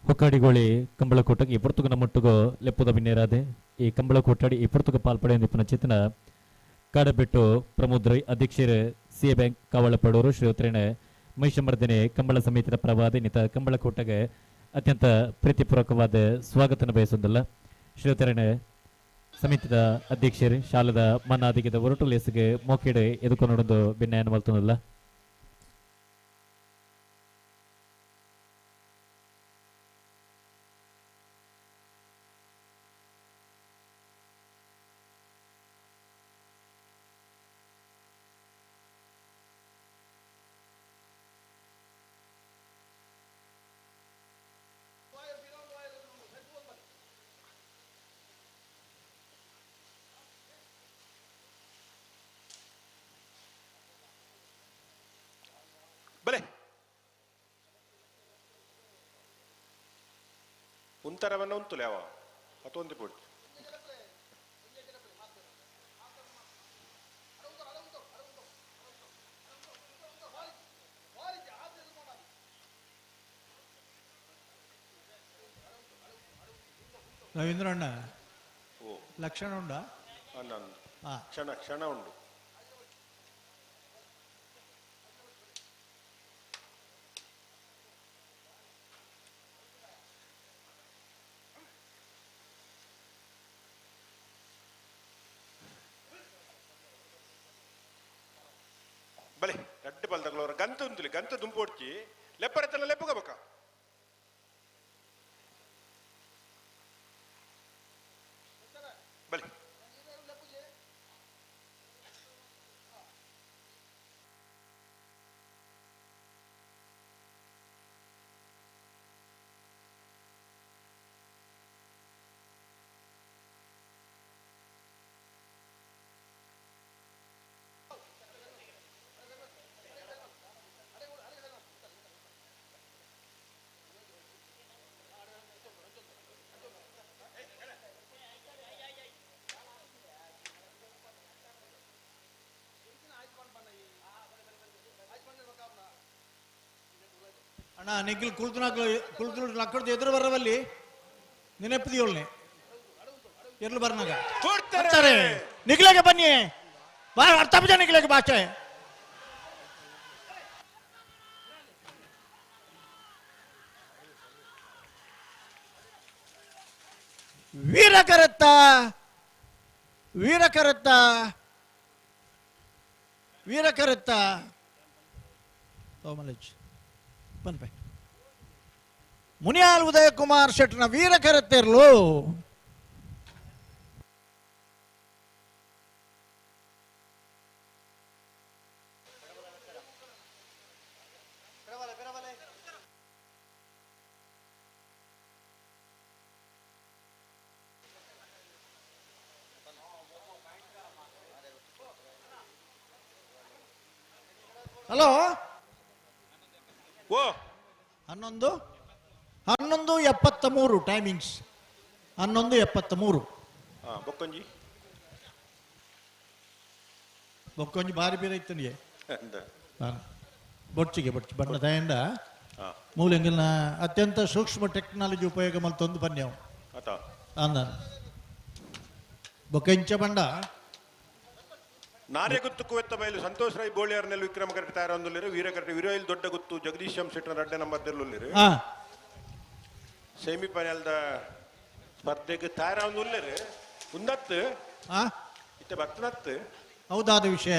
ಹೊಕ್ಕಾಡಿಗೋಳಿ ಕಂಬಳಕೋಟಗೆ ಇಪ್ಪರ್ತುಗ ಮುಟ್ಟುಗೋ ಲೆಪ್ಪದ ಬಿನ್ನೇರಾದೆ ಈ ಕಂಬಳಕೋಟಾಡಿ ಇಪ್ಪರ್ತುಗ ಪಾಲ್ಪಡೆ ನಿಪುಣ ಚಿತ್ತನ ಕಾಡಬೆಟ್ಟು ಪ್ರಮೋದ್ ರೈ ಅಧ್ಯಕ್ಷರು ಸಿಎ ಬ್ಯಾಂಕ್ ಕಾವಳಪಡೂರು ಶ್ರೀಯುತರೇಣ ಮಹಿಷಮರ್ದನೆ ಕಂಬಳ ಸಮಿತಿಯ ಪ್ರವಾದ ನಿತ ಕಂಬಳಕೋಟಗೆ ಅತ್ಯಂತ ಪ್ರೀತಿಪೂರ್ವಕವಾದ ಸ್ವಾಗತನ ಬಯಸುವುದಿಲ್ಲ ಶ್ರೀಯುತರೇಣ ಸಮಿತಿಯ ಅಧ್ಯಕ್ಷರು ಶಾಲದ ಮನ್ನಾದಿಗೆದ ಹೊರಟು ಲೇಸಿಗೆ ಮೋಕೆಡೆ ಎದುಕೊಂಡೊಂದು ಭಿನ್ನಯನ ಮಲ್ತುವುದಿಲ್ಲ ಬಲೆ ಉಂತರವನ್ನ ಉಂತುಲೆ ಅವ ಅತೊಂದು ಪೋಡಿ ರವೀಂದ್ರ ಅಣ್ಣ ಲಕ್ಷಣ ಉಂಟಾ ಕ್ಷಣ ಕ್ಷಣ ಉಂಟು ಬಲೆ ರಡ್ಡು ಬಲ್ದಗಳವರ ಗಂತ ಉಂತುಲಿ ಗಂತ ದುಂಪೋಡ್ಚಿ ಲೆಪ್ಪರತನ ಲೆಪ್ಪಗಬೇಕ ಬಲೆ ಅಣ್ಣ ನಿಖಿಲ್ ಕುಳಿತು ಲಕ್ಕಡ್ದು ಎದುರು ಬರವಲ್ಲಿ ನೆನಪಿದೀವಲ್ನೆ ಎರ್ಲು ಬರ್ನಾಗ ನಿಖಿಲಾಗೆ ಬನ್ನಿ ಅರ್ಥ ಬಜ ನಿಖಿಲಾಗೆ ಭಾಷೆ ವೀರಕರತ್ತ ವೀರಕರತ್ತ ವೀರಕರತ್ತ ಮಲೇಜ್ ಬನ್ಪೆ ಮುನಿಯಾಲ್ ಉದಯ ಕುಮಾರ್ ಶೆಟ್ನ ವೀರಕರತ್ತಿರ್ಲು ಹಲೋ 11:73 ಟೈಮಿಂಗ್ಸ್ 11:73 ಬೊಕ್ಕೊಂಜಿ ಬಾರಿ ಬೇರೆ ಇತ್ತು ನಿಗೆ ಬೊಡ್ಚಿಗೆ ಬಣ್ಣ ದಯಂಡ ಮೂಲಂಗಿನ ಅತ್ಯಂತ ಸೂಕ್ಷ್ಮ ಟೆಕ್ನಾಲಜಿ ಉಪಯೋಗ ಮಲ್ತೊಂದು ಪನ್ಯವು ಅಂದ ಬೊಕ್ಕೆಂಚ ಬಂಡ ನಾರೇ ಗುತ್ತು ಕುವೆತ್ತ ಬಯಲು ಸಂತೋಷ್ ರೈ ಬೋಳಿಯಾರ್ನಲ್ಲಿ ವಿಕ್ರಮ ಕರೆಕ್ಟ್ ತಯಾರೊಂದುಲ್ಲಿರು ವೀರಕರೆಕ್ಟ್ ವಿರೋಯಿಲ್ ದೊಡ್ಡ ಗುತ್ತು ಜಗದೀಶ್ ಎಂ ಶೆಟ್ಟರ್ ಅಡ್ಡ ನಂಬರ್ದಲ್ಲಿರು ಸೆಮಿಫೈನಲ್ದ ಸ್ಪರ್ಧೆಗೆ ತಯಾರೊಂದುಲ್ಲಿರು ಉಂದತ್ತು ಇತ್ತೆ ಬತ್ತನತ್ತು ಹೌದಾದ ವಿಷಯ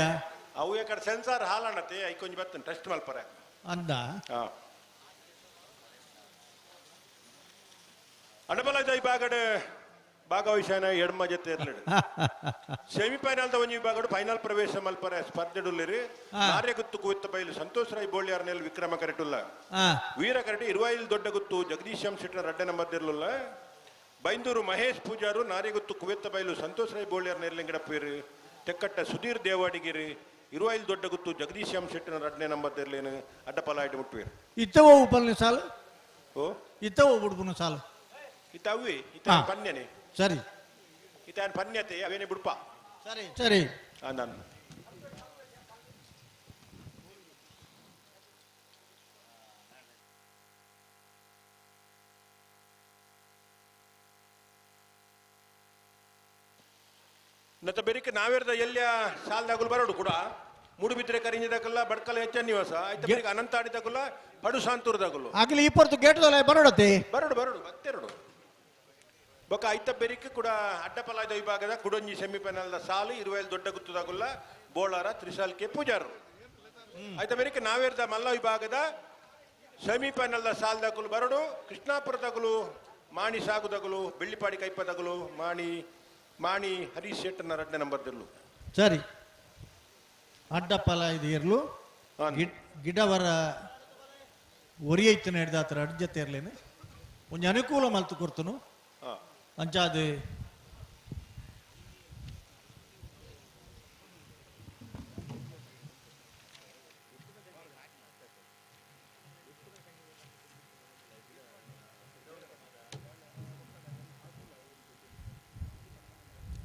ಅವು ಯಾಕಡೆ ಸೆನ್ಸಾರ್ ಹಾಲಣ್ಣತೆ ಐಕೊಂಜಿ ಬತ್ತನ್ ಟೆಸ್ಟ್ ಮಲ್ಪರೆ ಅಂದ ಅಡಬಲ ಜೈ ಬಾಗಡೆ ಭಾಗವಹಿಸನ ಎಡ್ಮ ಜೊತೆ ಇರ್ಲಿಡು ಸೆಮಿಫೈನಲ್ ಒಂಜಿ ವಿಭಾಗಡು ಫೈನಲ್ ಪ್ರವೇಶ ಮಲ್ಪರೆ ಸ್ಪರ್ಧೆಡುಲ್ಲಿರಿ ನಾರ್ಯ ಗುತ್ತು ಕುವಿತ್ತ ಬಯಲು ಸಂತೋಷ್ ರೈ ಬೋಳಿಯಾರ್ನಲ್ಲಿ ವಿಕ್ರಮ ಕರೆಟುಲ್ಲ ವೀರ ಕರೆಟಿ ಇರುವಾಯಿಲ್ ದೊಡ್ಡ ಗುತ್ತು ಜಗದೀಶ್ ಎಂ ಶೆಟ್ಟರ್ ಅಡ್ಡ ನಂಬರ್ದಿರ್ಲಿಲ್ಲ ಬೈಂದೂರು ಮಹೇಶ್ ಪೂಜಾರು ನಾರ್ಯ ಗುತ್ತು ಕುವೆತ್ತ ಬಯಲು ಸಂತೋಷ್ ರೈ ಬೋಳಿಯಾರ್ ನೆರ್ಲಿಂಗಡಪ್ಪೇರು ತೆಕ್ಕಟ್ಟ ಸುಧೀರ್ ದೇವಾಡಿಗಿರಿ ಇರುವಾಯಿಲ್ ದೊಡ್ಡ ಗುತ್ತು ಜಗದೀಶ್ ಎಂ ಶೆಟ್ಟರ್ ಅಡ್ಡ ನಂಬರ್ದಿರ್ಲೇನು ಅಡ್ಡಪಲ ಆಯ್ತು ಮುಟ್ವೇರು ಇತ್ತವೋ ಉಪಲ್ನೆ ಸಾಲು ಓ ಇತ್ತವೋ ಬಿಡ್ಬುನ ಸಾಲು ಇತ್ತವಿ ಇತ್ತ ಪನ್ಯನೆ ಸರಿ ಇತ್ತ ಪನ್ಯತೆ ಅವೇನೆ ಬಿಡ್ಪ ಸರಿ ಸರಿ ನಾನು ನತ್ತ ಬೆರಿಕೆ ನಾವೇರ್ದ ಎಲ್ಲಿಯ ಸಾಲದಾಗಲು ಬರೋಡು ಕೂಡ ಮೂಡುಬಿದ್ರೆ ಕರಿಂಜದಾಗಲ್ಲ ಬಡ್ಕಲ ಹೆಚ್ಚ ನಿವಾಸ ಆಯ್ತು ಬೆರಿಕೆ ಅನಂತ ಆಡಿದಾಗಲ್ಲ ಪಡು ಶಾಂತೂರ್ದಾಗಲು ಆಗ್ಲಿ ಇಪ್ಪತ್ತು ಗೇಟ್ದಲ್ಲ ಬರೋಡತ್ತೆ ಬರೋಡು ಮತ್ತೆರಡು ಬೊಕ್ಕ ಐತ ಬೆರಿಕೆ ಕೂಡ ಅಡ್ಡಪಲಾಯದ ವಿಭಾಗದ ಕುಡೊಂಜಿ ಸೆಮಿಫೈನಲ್ದ ಸಾಲು ಇರುವಾಯಿಲ್ ದೊಡ್ಡ ಗುತ್ತದಾಗುಲ್ಲ ಬೋಳಾರ ತ್ರಿಶಾಲ್ಕೆ ಪೂಜಾರು ಆಯ್ತ ಬೆರಿಕೆ ನಾವೇರ್ದ ಮಲ್ಲ ವಿಭಾಗದ ಸೆಮಿಫೈನಲ್ದ ಸಾಲ್ದಾಗಲು ಬರೋಡು ಕೃಷ್ಣಾಪುರದಾಗಲು ಮಾಣಿ ಸಾಗುದಾಗಲು ಬೆಳ್ಳಿಪಾಡಿ ಕೈಪದಾಗಲು ಮಾಣಿ ಹರೀಶ್ ಶೆಟ್ಟರ್ನ ಅಡ್ಡ ನಂಬರ್ದಿರ್ಲು ಸರಿ ಅಡ್ಡಪ್ಪಲ ಇದು ಇರ್ಲು ಗಿಡವರ ಒರಿಯೈತನ ಹಿಡ್ದಾತರ ಅಡ್ಜತೆ ಇರ್ಲೇನು ಒಂಜಿ ಅನುಕೂಲ ಮಲ್ತು ಕೊರ್ತನು ಅಂಚಾದ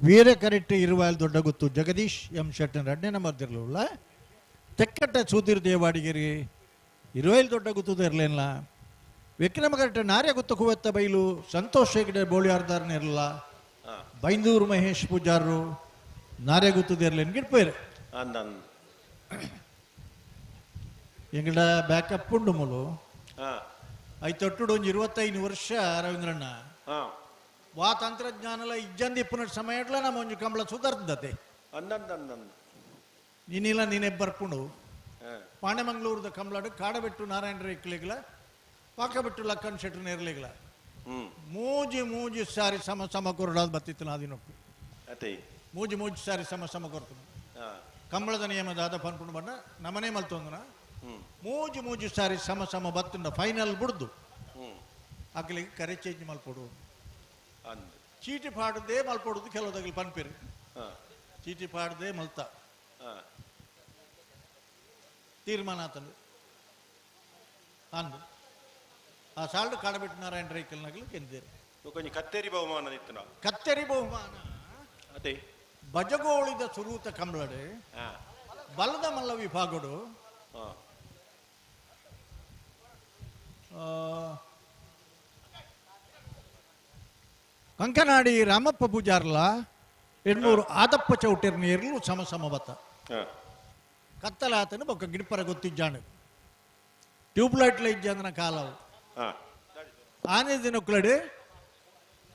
ವೀರ ಕರೆಕ್ಟ್ ಇರುವಾಯಿಲ್ ದೊಡ್ಡ ಗುತ್ತು ಜಗದೀಶ್ ಎಂ ಶೆಟ್ಟರ್ ಅಡ್ಡೆ ನಂಬರ್ದಿರ್ಲಿಲ್ಲ ತೆಕ್ಕಟ್ಟ ಸುಧೀರ್ ದೇವಾಡಿಗಿರಿ ಇರುವಾಯಿಲ್ ದೊಡ್ಡ ಗುತ್ತದ ಇರಲಿಲ್ಲ ವಿಕ್ರಮ ಕರೆಕ್ಟ್ ನಾರ್ಯ ಗುತ್ತು ಕುವೆತ್ತ ಬೈಲು ಸಂತೋಷ್ ಹೆಗ್ಡೆ ಬೋಳಿಯಾರ್ದಾರ್ನ ಇರಲಿಲ್ಲ ಬೈಂದೂರು ಮಹೇಶ್ ಪೂಜಾರರು ನಾರ್ಯ ಗುತ್ತದ ಇರಲಿಲ್ಲ ಗಿಡ್ಪೇರು ಎಂಗಡ ಬ್ಯಾಕಪ್ ಉಂಡು ಮೂಲು ಐತೊಟ್ಟು ಒಂದು 25 ವರ್ಷ ರವೀಂದ್ರಣ್ಣ ವಾ ತಂತ್ರಜ್ಞಾನಲ ಇಜ್ಜಂದಿ ಪುನರ್ ಸಮಯಡ್ಲ ನಮ್ಮ ಒಂಜಿ ಕಂಬಳ ಸುಧಾರ್ದತೆ ನೀನಿಲ್ಲ ನೀನೆ ಬರ್ಪುಂಡು ಪಾಂಡೆಮಂಗ್ಳೂರ್ದ ಕಂಬಳಾಡು ಕಾಡಬೆಟ್ಟು ನಾರಾಯಣ ರೇಕ್ಲಿಗ್ಲ ಪಾಕಬೆಟ್ಟು ಲಕ್ಕನ್ ಶೆಟ್ರು ನೇರ್ಲಿಗ್ಲ ಮೂಜಿ ಸಾರಿ ಸಮ ಕೊರಡಾದ ಬತ್ತಿತ್ತು ನಾದಿನೊಪ್ಪು ಮೂಜಿ ಸಾರಿ ಸಮ ಕೊರ್ತನು ಕಂಬಳದ ನಿಯಮದ ಪನ್ಪುಂಡು ಬಣ್ಣ ನಮನೆ ಮಲ್ತೊಂದನ ಮೂಜಿ ಸಾರಿ ಸಮ ಬತ್ತುಂಡ ಫೈನಲ್ ಬಿಡ್ದು ಅಕ್ಲಿಗೆ ಕರೆ ಚೇಂಜ್ ಮಲ್ಪೊಡು ಚೀಟಿ ಪಾಡದೆ ಮಲ್ಪೊಡುದು ಕೆಲವುದಾಗಲಿ ಪನ್ಪೇರು ಚೀಟಿ ಪಾಡದೆ ಮಲ್ತ ತೀರ್ಮಾನ ಆತಂದು ಅಂದು ಆ ಸಾಲ್ಡ್ ಕಾಡಬೆಟ್ಟು ನಾರಾಯಣ ರೈಕಲ್ನಾಗಲಿ ಕೆಂದೇರು ಕತ್ತೇರಿ ಬಹುಮಾನ ಅದೇ ಬಜಗೋಳಿದ ಸುರೂತ ಕಂಬಳಡೆ ಬಲದ ಮಲ್ಲ ವಿಭಾಗಡು ಕಂಕನಾಡಿ ರಾಮಪ್ಪ ಪೂಜಾರ್ಲ 800 ಆದಪ್ಪ ಚೌಟಿರ್ ನೀರ್ಲು ಸಮ ಬತ್ತ ಕತ್ತಲಾತನು ಬೊಕ್ಕ ಗಿಡಪರ ಗೊತ್ತಿಜ್ಜಾಣು ಟ್ಯೂಬ್ಲೈಟ್ಲ ಇಜ್ಜಂದನ ಕಾಲವು ಆನೆ ದಿನಕ್ಕಳಡೆ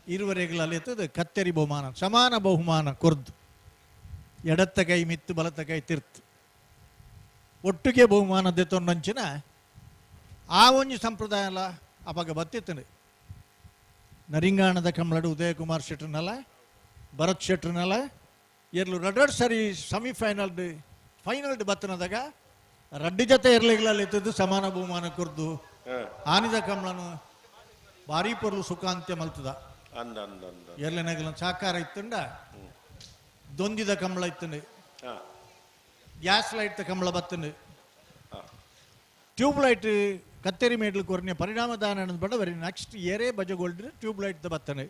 ಇರುವರೆಗಳಲ್ಲಿ ಕತ್ತೇರಿ ಬಹುಮಾನ ಸಮಾನ ಬಹುಮಾನ ಕೊರ್ದು ಎಡತ್ತ ಕೈ ಮಿತ್ತು ಬಲತ್ತ ಕೈ ತಿರ್ತು ಒಟ್ಟಿಗೆ ಬಹುಮಾನ ದೆತ್ತೊಂಡಂಚಿನ ಆ ಒಂಜಿ ಸಂಪ್ರದಾಯ ಅಲ್ಲ ಅವಾಗ ಬತ್ತಿತ್ತನು ನರಿಂಗಾಣದ ಕಂಬಳಡು ಉದಯಕುಮಾರ್ ಶೆಟ್ರನಲ್ಲ ಭರತ್ ಶೆಟ್ರನಲ್ಲ ಎರ್ಲು ರಡ್ಡ್ ಸರಿ ಫೈನಲ್ ಬತ್ತನದಾಗ ರಡ್ಡಿ ಜೊತೆ ಇರ್ಲಿಗ್ಲಲ್ಲಿದ್ದು ಸಮಾನ ಬಹುಮಾನ ಕೊರ್ದು ಆನಿದ ಕಂಬಳನು ಭಾರಿ ಪೊರ್ಲು ಸುಖಾಂತ್ಯ ಮಲ್ತದ ಎರ್ಲಿನಾಗಲ ಸಾಕಾರ ಇತ್ತಂಡ ದೊಂದಿದ ಕಂಬಳ ಇತ್ತಂಡು ಗ್ಯಾಸ್ ಲೈಟ್ ಕಂಬಳ ಬತ್ತಂಡು ಟ್ಯೂಬ್ ಲೈಟ್ ಕತ್ತೇರಿ ಮೇಡ್ಲು ಕೊರ್ನೆ ಪರಿಣಾಮದಾನ ಬಡ ಬರೀ ನೆಕ್ಸ್ಟ್ ಏರೇ ಬಜಗೋಲ್ಡ್ರೆ ಟ್ಯೂಬ್ ಲೈಟ್ ಬತ್ತನೆ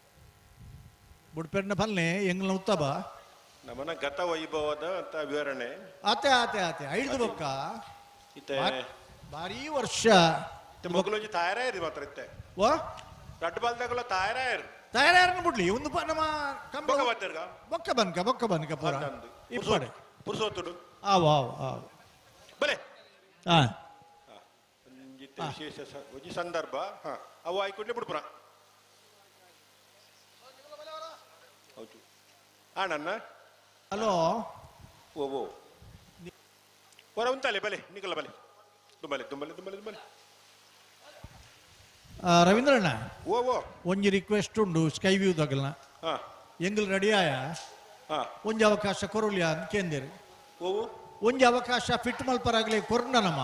ಬುಡ್ಪೆಡ್ನ ಪಲ್ಲೆ ಎಂಗ್ಲ ಉತ್ತಬ ನಮ್ಮನ ಗತ ವೈಭವದ ಅಂತ ವಿವರಣೆ ಆತೆ ಐದು ಬೊಕ್ಕ ಭಾರಿ ವರ್ಷ ಮಗುಲೊಂಜಿ ತಯಾರಾಯಿರಿ ಮಾತ್ರ ಇತ್ತೆ ವಾ ರಡ್ಡ್ ಬಾಲ್ದಾಗಲ ತಯಾರನ್ನ ಬಿಡ್ಲಿ ಒಂದು ನಮ್ಮ ಬೊಕ್ಕ ಬೊಕ್ಕ ಬನ್ಕ ಪೂರ ಇಪ್ಪಡೆ ಪುರ್ಸೋತುಡು ಆವು ಆವು ಆವು ಬಲೆ ಹಾಂ ಒಂಜಿತ್ತೆ ವಿಶೇಷ ಒಂಜಿ ಸಂದರ್ಭ ಹಾ ಅವು ಆಯ್ಕೊಂಡೆ ಬಿಡ್ಪುರ ಹೌದು ಆಣನ್ನ ಹಲೋ ಓ ಓ ಹೊರ ಉಂತಲೆ ಬಲೆ ನಿಕಲ ಬಲೆ ದುಂಬಲೆ ದುಂಬಲೆ ದುಂಬಲೆ ದುಂಬಲೆ ರವೀಂದ್ರಣ್ಣ ಓ ಓ ಒಂಜಿ ರಿಕ್ವೆಸ್ಟ್ ಉಂಡು ಸ್ಕೈ ವ್ಯೂ ತಗಲ್ನ ಹಾ ಎಂಗಲ್ ರೆಡಿಯಾಯ ಹಾ ಒಂಜಿ ಅವಕಾಶ ಕೊರಲ್ಯ ಅಂತ ಕೇಂದಿರು ಓ ಒಂಜಿ ಅವಕಾಶ ಫಿಟ್ ಮಲ್ಪರಾಗ್ಲಿ ಕೊರ್ನನಮ್ಮ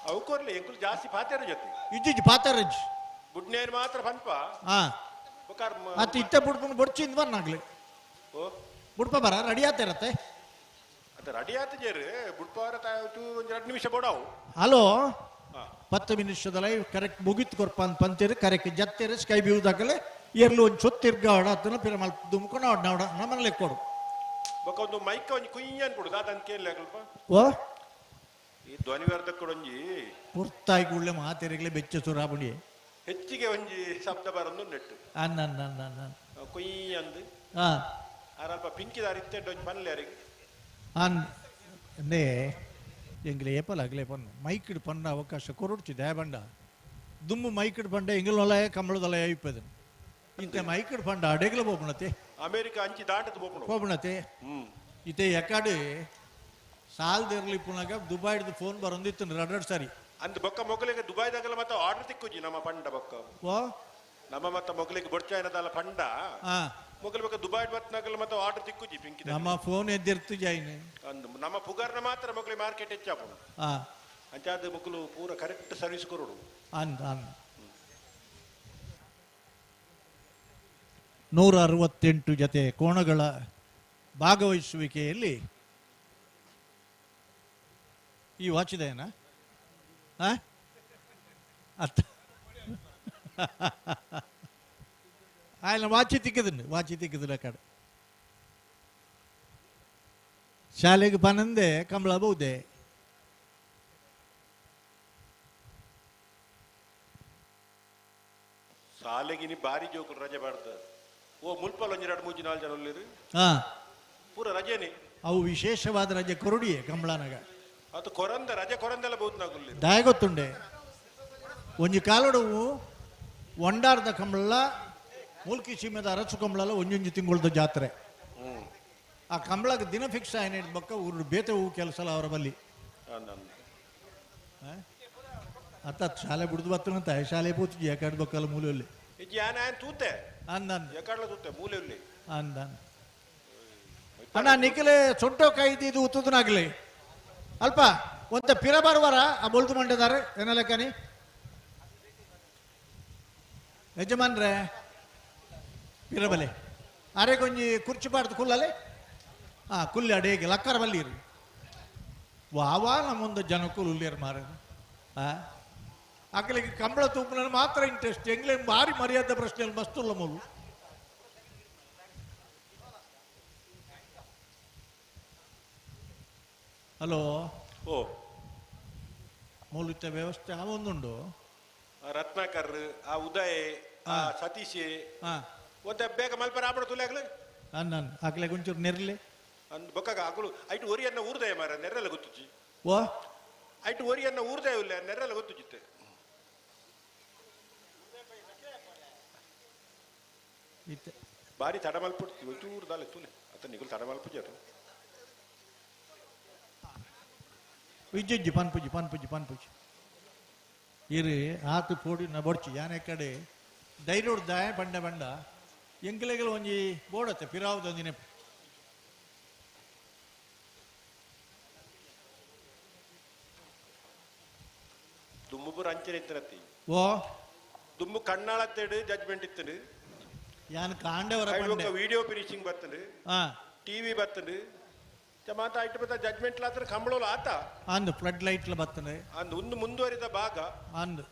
ಅವು ಕೊರ್ಲಿ ಎಂಕುಲು ಜಾಸ್ತಿ ಪಾತ್ಯಾರ ಜೊತೆ ಇಜ್ಜಿಜ್ಜಿ ಪಾತಾರಜ್ಜಿ ಬುಡ್ನೇರು ಮಾತ್ರ ಪನ್ಪ ಹಾ ಬೊಕಾರ್ ಮತ್ತೆ ಇತ್ತೆ ಬುಡ್ಪುನ್ ಬೊಡ್ಚಿಂದ ಬರ್ನಾಗ್ಲಿ ಓ ಬುಡ್ಪ ಬರ ರೆಡಿ ಆತಿರತ್ತೆ ಅದು ರೆಡಿ ಆತ ಜೇರು ಬುಡ್ಪಾರ ತಾಯ್ತು ಒಂದು 2 ನಿಮಿಷ ಬೋಡಾವು ಹಲೋ ಹಾ 10 ನಿಮಿಷದ ಲೈವ್ ಕರೆಕ್ಟ್ ಮುಗಿತ್ ಕೊರ್ಪ ಅಂತ ಪಂತೀರಿ ಕರೆಕ್ಟ್ ಜತ್ತೇರಿ ಸ್ಕೈ ವ್ಯೂ ದಾಗಲೆ ಎರ್ಲು ಒಂದು ಸುತ್ತಿರ್ಗಾಡ ಅದನ್ನ ಪಿರ ಮಲ್ ದುಮ್ಕೊಂಡು ನಾಡ ನಮ್ಮಲ್ಲಿ ಕೊಡು ಬೊಕ ಒಂದು ಮೈಕ ಒಂಜಿ ಕುಯ್ಯನ್ ಕೊಡು ದಾತನ್ ಕೇಳಲೆ ಸ್ವಲ್ಪ ಓ ಈ ಧ್ವನಿವರ್ಧಕ ಒಂಜಿ ಪುರ್ತಾಯಿ ಗುಳ್ಳೆ ಮಾತೇರಿಗ್ಲೆ ಬೆಚ್ಚ ಸುರಾಬುಡಿ ಹೆಚ್ಚಿಗೆ ಒಂಜಿ ಶಬ್ದ ಬರೊಂದು ನೆಟ್ಟು ಅನ್ನ ಕುಯ್ಯಂದು ಹಾ ಆರಲ್ಪ ಪಿಂಕಿದಾರ ಇತ್ತೆಂಡು ಒಂಜಿ ಪನ್ಲೆ ಯಾರಿಗೆ ಅಂದೇ ಎಂಗ್ಲೆ ಏಪಲ್ ಆಗ್ಲೇ ಪನ್ನು ಮೈಕಿಡ್ ಪನ್ನ ಅವಕಾಶ ಕೊರಡ್ಚಿ ದಯಬಂಡ ದುಮ್ಮು ಮೈಕಿಡ್ ಪಂಡ ಎಂಗಲೊಲಯ ಕಂಬಳದೊಲಯ ಇಪ್ಪದು ಇಂತ ಮೈಕಿಡ್ ಪಂಡ ಅಡೆಗ್ಲ ಬೋಪಣತೆ ಅಮೆರಿಕ ಅಂಚಿ ದಾಟದ ಬೋಪಣತೆ ಇತೆ ಎಕಾಡು ಸಾಲ್ದಿರ್ಲಿ ಪುನಗ ದುಬೈಡ್ದು ಫೋನ್ ಬರೊಂದಿತ್ತು ರಡ್ರಡ್ ಸಾರಿ ಅಂದ್ ಬೊಕ್ಕ ಮೊಗಲಿಗೆ ದುಬೈದಾಗಲ ಮತ್ತೆ ಆರ್ಡರ್ ತಿಕ್ಕುಜಿ ನಮ್ಮ ಪಂಡ ಬೊಕ್ಕ ಓ ನಮ್ಮ ಮತ್ತ ಮೊಗಲಿಗೆ ಬೊಡ್ಚಾಯನದಲ್ಲ ಪಂಡ ಹಾ ಮೊಗಲ್ ಬೊಕ್ಕ ದುಬೈ ಬತ್ನಾಗಲ ಮತ್ತೆ ಆರ್ಡರ್ ತಿಕ್ಕುಜಿ ಪಿಂಕಿ ನಮ್ಮ ಫೋನ್ ಎದ್ದಿರ್ತು ಜಾಯ್ನೆ ಅಂದ್ ನಮ್ಮ ಪುಗಾರ್ನ ಮಾತ್ರ ಮೊಗಲಿ ಮಾರ್ಕೆಟ್ ಹೆಚ್ಚಾಪು ಹಾ ಅಂಚಾದ ಮೊಗಲು ಪೂರ ಕರೆಕ್ಟ್ ಸರ್ವಿಸ್ ಕೊರೋಡು ಅಂದ್ 168 ಜತೆ ಕೋಣಗಳ ಭಾಗವಹಿಸುವಿಕೆಯಲ್ಲಿ ಈ ವಾಚಿದೆಯೇನಾ ಅತ್ತ ఆయన ವಾಚಿ ತಿಕ್ಕಿದ್ರು ಆ ಕಡೆ ಶಾಲೆಗೆ ಪನಂದೆ ಕಂಬಳ ಬಹುದೆ ಶಾಲೆಗೆ ನೀ ಬಾರಿ ಜೋಕುಲು ರಜೆ ಮಾಡ್ದ ಓ ಮುಲ್ಪಲ್ ಒಂಜಿ 2-3 4 ಜನ ಉಳ್ಳಿರು ಹಾ ಪೂರ ರಜೆನೆ ಅವು ವಿಶೇಷವಾದ ರಜೆ ಕೊರಡಿಯೇ ಕಂಬಳನಾಗ ಅದು ಕೊರಂದ ರಜೆ ಕೊರಂದೆಲ್ಲ ಬಹುತ್ನಾಗುಲ್ಲಿ ದಾಯ ಗೊತ್ತುಂಡೆ ಒಂಜಿ ಕಾಲಡು ಒಂಡಾರ್ದ ಕಂಬಳ ಮೂಲ್ಕಿ ಸೀಮೆದ ಅರಸು ಕಂಬಳ ಒಂಜೊಂಜಿ ತಿಂಗಳದ ಜಾತ್ರೆ ಆ ಕಂಬಳಕ್ಕೆ ದಿನ ಫಿಕ್ಸ್ ಆಯ್ನ ಬಕ್ಕ ಊರು ಬೇತೆ ಹೂ ಕೆಲಸ ಅವರ ಬಲ್ಲಿ ಅತ್ತ ಶಾಲೆ ಬಿಡ್ದು ಬತ್ತನಂತ ಶಾಲೆ ಪೂತಿ ಯಾಕಡೆ ಬಕ್ಕಲ್ಲ ಮೂಲೆಯಲ್ಲಿ ತೂತೆ ಅಂದನ್ ಯಾಕಡ್ಲ ತೂತೆ ಮೂಲೆಯಲ್ಲಿ ಅಂದನ್ ಅಣ್ಣ ನಿಖಲೆ ಸೊಂಟೋ ಕೈದಿದ್ದು ಉತ್ತದನಾಗ್ಲಿ ಅಲ್ಪ ಒಂದ ಪಿರ ಬರುವಾರ ಆ ಬೊಲ್ದು ಮಂಡಿದಾರೆ ಏನ ಲೆಕ್ಕನಿ ಯಜಮಾನ್ರೆ ಪಿರಬಲೆ ಅರೆ ಕೊಂಚಿ ಕುರ್ಚಿ ಪಾಡ್ದು ಕುಲ್ಲಲೆ ಹಾ ಕುಲ್ಲಿ ಅಡೇಗೆ ಲಕ್ಕರ ಬಲ್ಲಿರು ವಾವಾ ನಮ್ಮೊಂದು ಜನಕ್ಕೂ ಉಲ್ಲಿಯರು ಮಾರ ಅಕ್ಕಲಿಗೆ ಕಂಬಳ ತೂಪನ ಮಾತ್ರ ಇಂಟ್ರೆಸ್ಟ್ ಎಂಗ್ಲೇ ಭಾರಿ ಮರ್ಯಾದ ಪ್ರಶ್ನೆಯಲ್ಲಿ ಮಸ್ತುಲ್ಲ ಮೂಲು ಹಲೋ ಓ ಮೂಲುತ್ತ ವ್ಯವಸ್ಥೆ ಆ ಒಂದುಂಡು ರತ್ನಾಕರ್ ಆ ಉದಯ್ ಆ ಸತೀಶ್ ಒಂದ ಬೇಗ ಮಲ್ಪ ರಾಬಡ ತುಲಾಗ್ಲು ಅನ್ನ ಆಕಲೆ ಒಂಚೂರು ನೆರ್ಲೆ ಅಂದ್ ಬೊಕ್ಕಾಗ ಆಕಳು ಐಟು ಒರಿಯನ್ನ ಊರ್ದಯ ಮಾರ ನೆರೆಲ್ಲ ಗೊತ್ತುಜಿ ಓ ಐಟು ಒರಿಯನ್ನ ಊರ್ದಯ ಇಲ್ಲ ನೆರೆಲ್ಲ ಗೊತ್ತುಜಿತ್ತೆ ಬಾರಿ ತಡ ಮಲ್ಪಡ್ತೀವಿ ಒಂಚೂರು ದಾಲೆ ತುಲೆ ಅತ್ತ ನಿಗುಲ್ ತಡ ಮಲ್ಪುಜರು ವಿಜ್ಜಿ ಪನ್ಪುಜಿ ಇರು ಆತು ಪೋಡಿ ನ ಬೊಡ್ಚಿ ಯಾನೆ ಕಡೆ ಧೈರ್ಯ ದಾಯ ಬಂಡ ಎಂಕಲೆಗಳು ಒಂಜಿ ಬೋಡತ್ತೆ ಪಿರಾವುದೊಂದಿನ ದುಮ್ಮು ಪೂರ ಅಂಚನೆ ಇತ್ತನತ್ತಿ ಓ ದುಮ್ಮು ಕಣ್ಣಾಳತ್ತೇಡು ಜಡ್ಜ್ಮೆಂಟ್ ಇತ್ತನು ಯಾನ್ ಕಾಂಡವರ ವಿಡಿಯೋ ಫಿನಿಶಿಂಗ್ ಬರ್ತದೆ ಟಿವಿ ಬರ್ತದೆ ಮಾತ ಐಟು ಬತ್ತ ಜಡ್ಜ್ಮೆಂಟ್ ಆತರ ಕಂಬಳೋಲ್ಲ ಆತ ಅಂದ್ ಫ್ಲಡ್ ಲೈಟ್ ಬರ್ತದೆ ಅಂದ್ ಒಂದು ಮುಂದುವರಿದ ಭಾಗ ಅಂದ್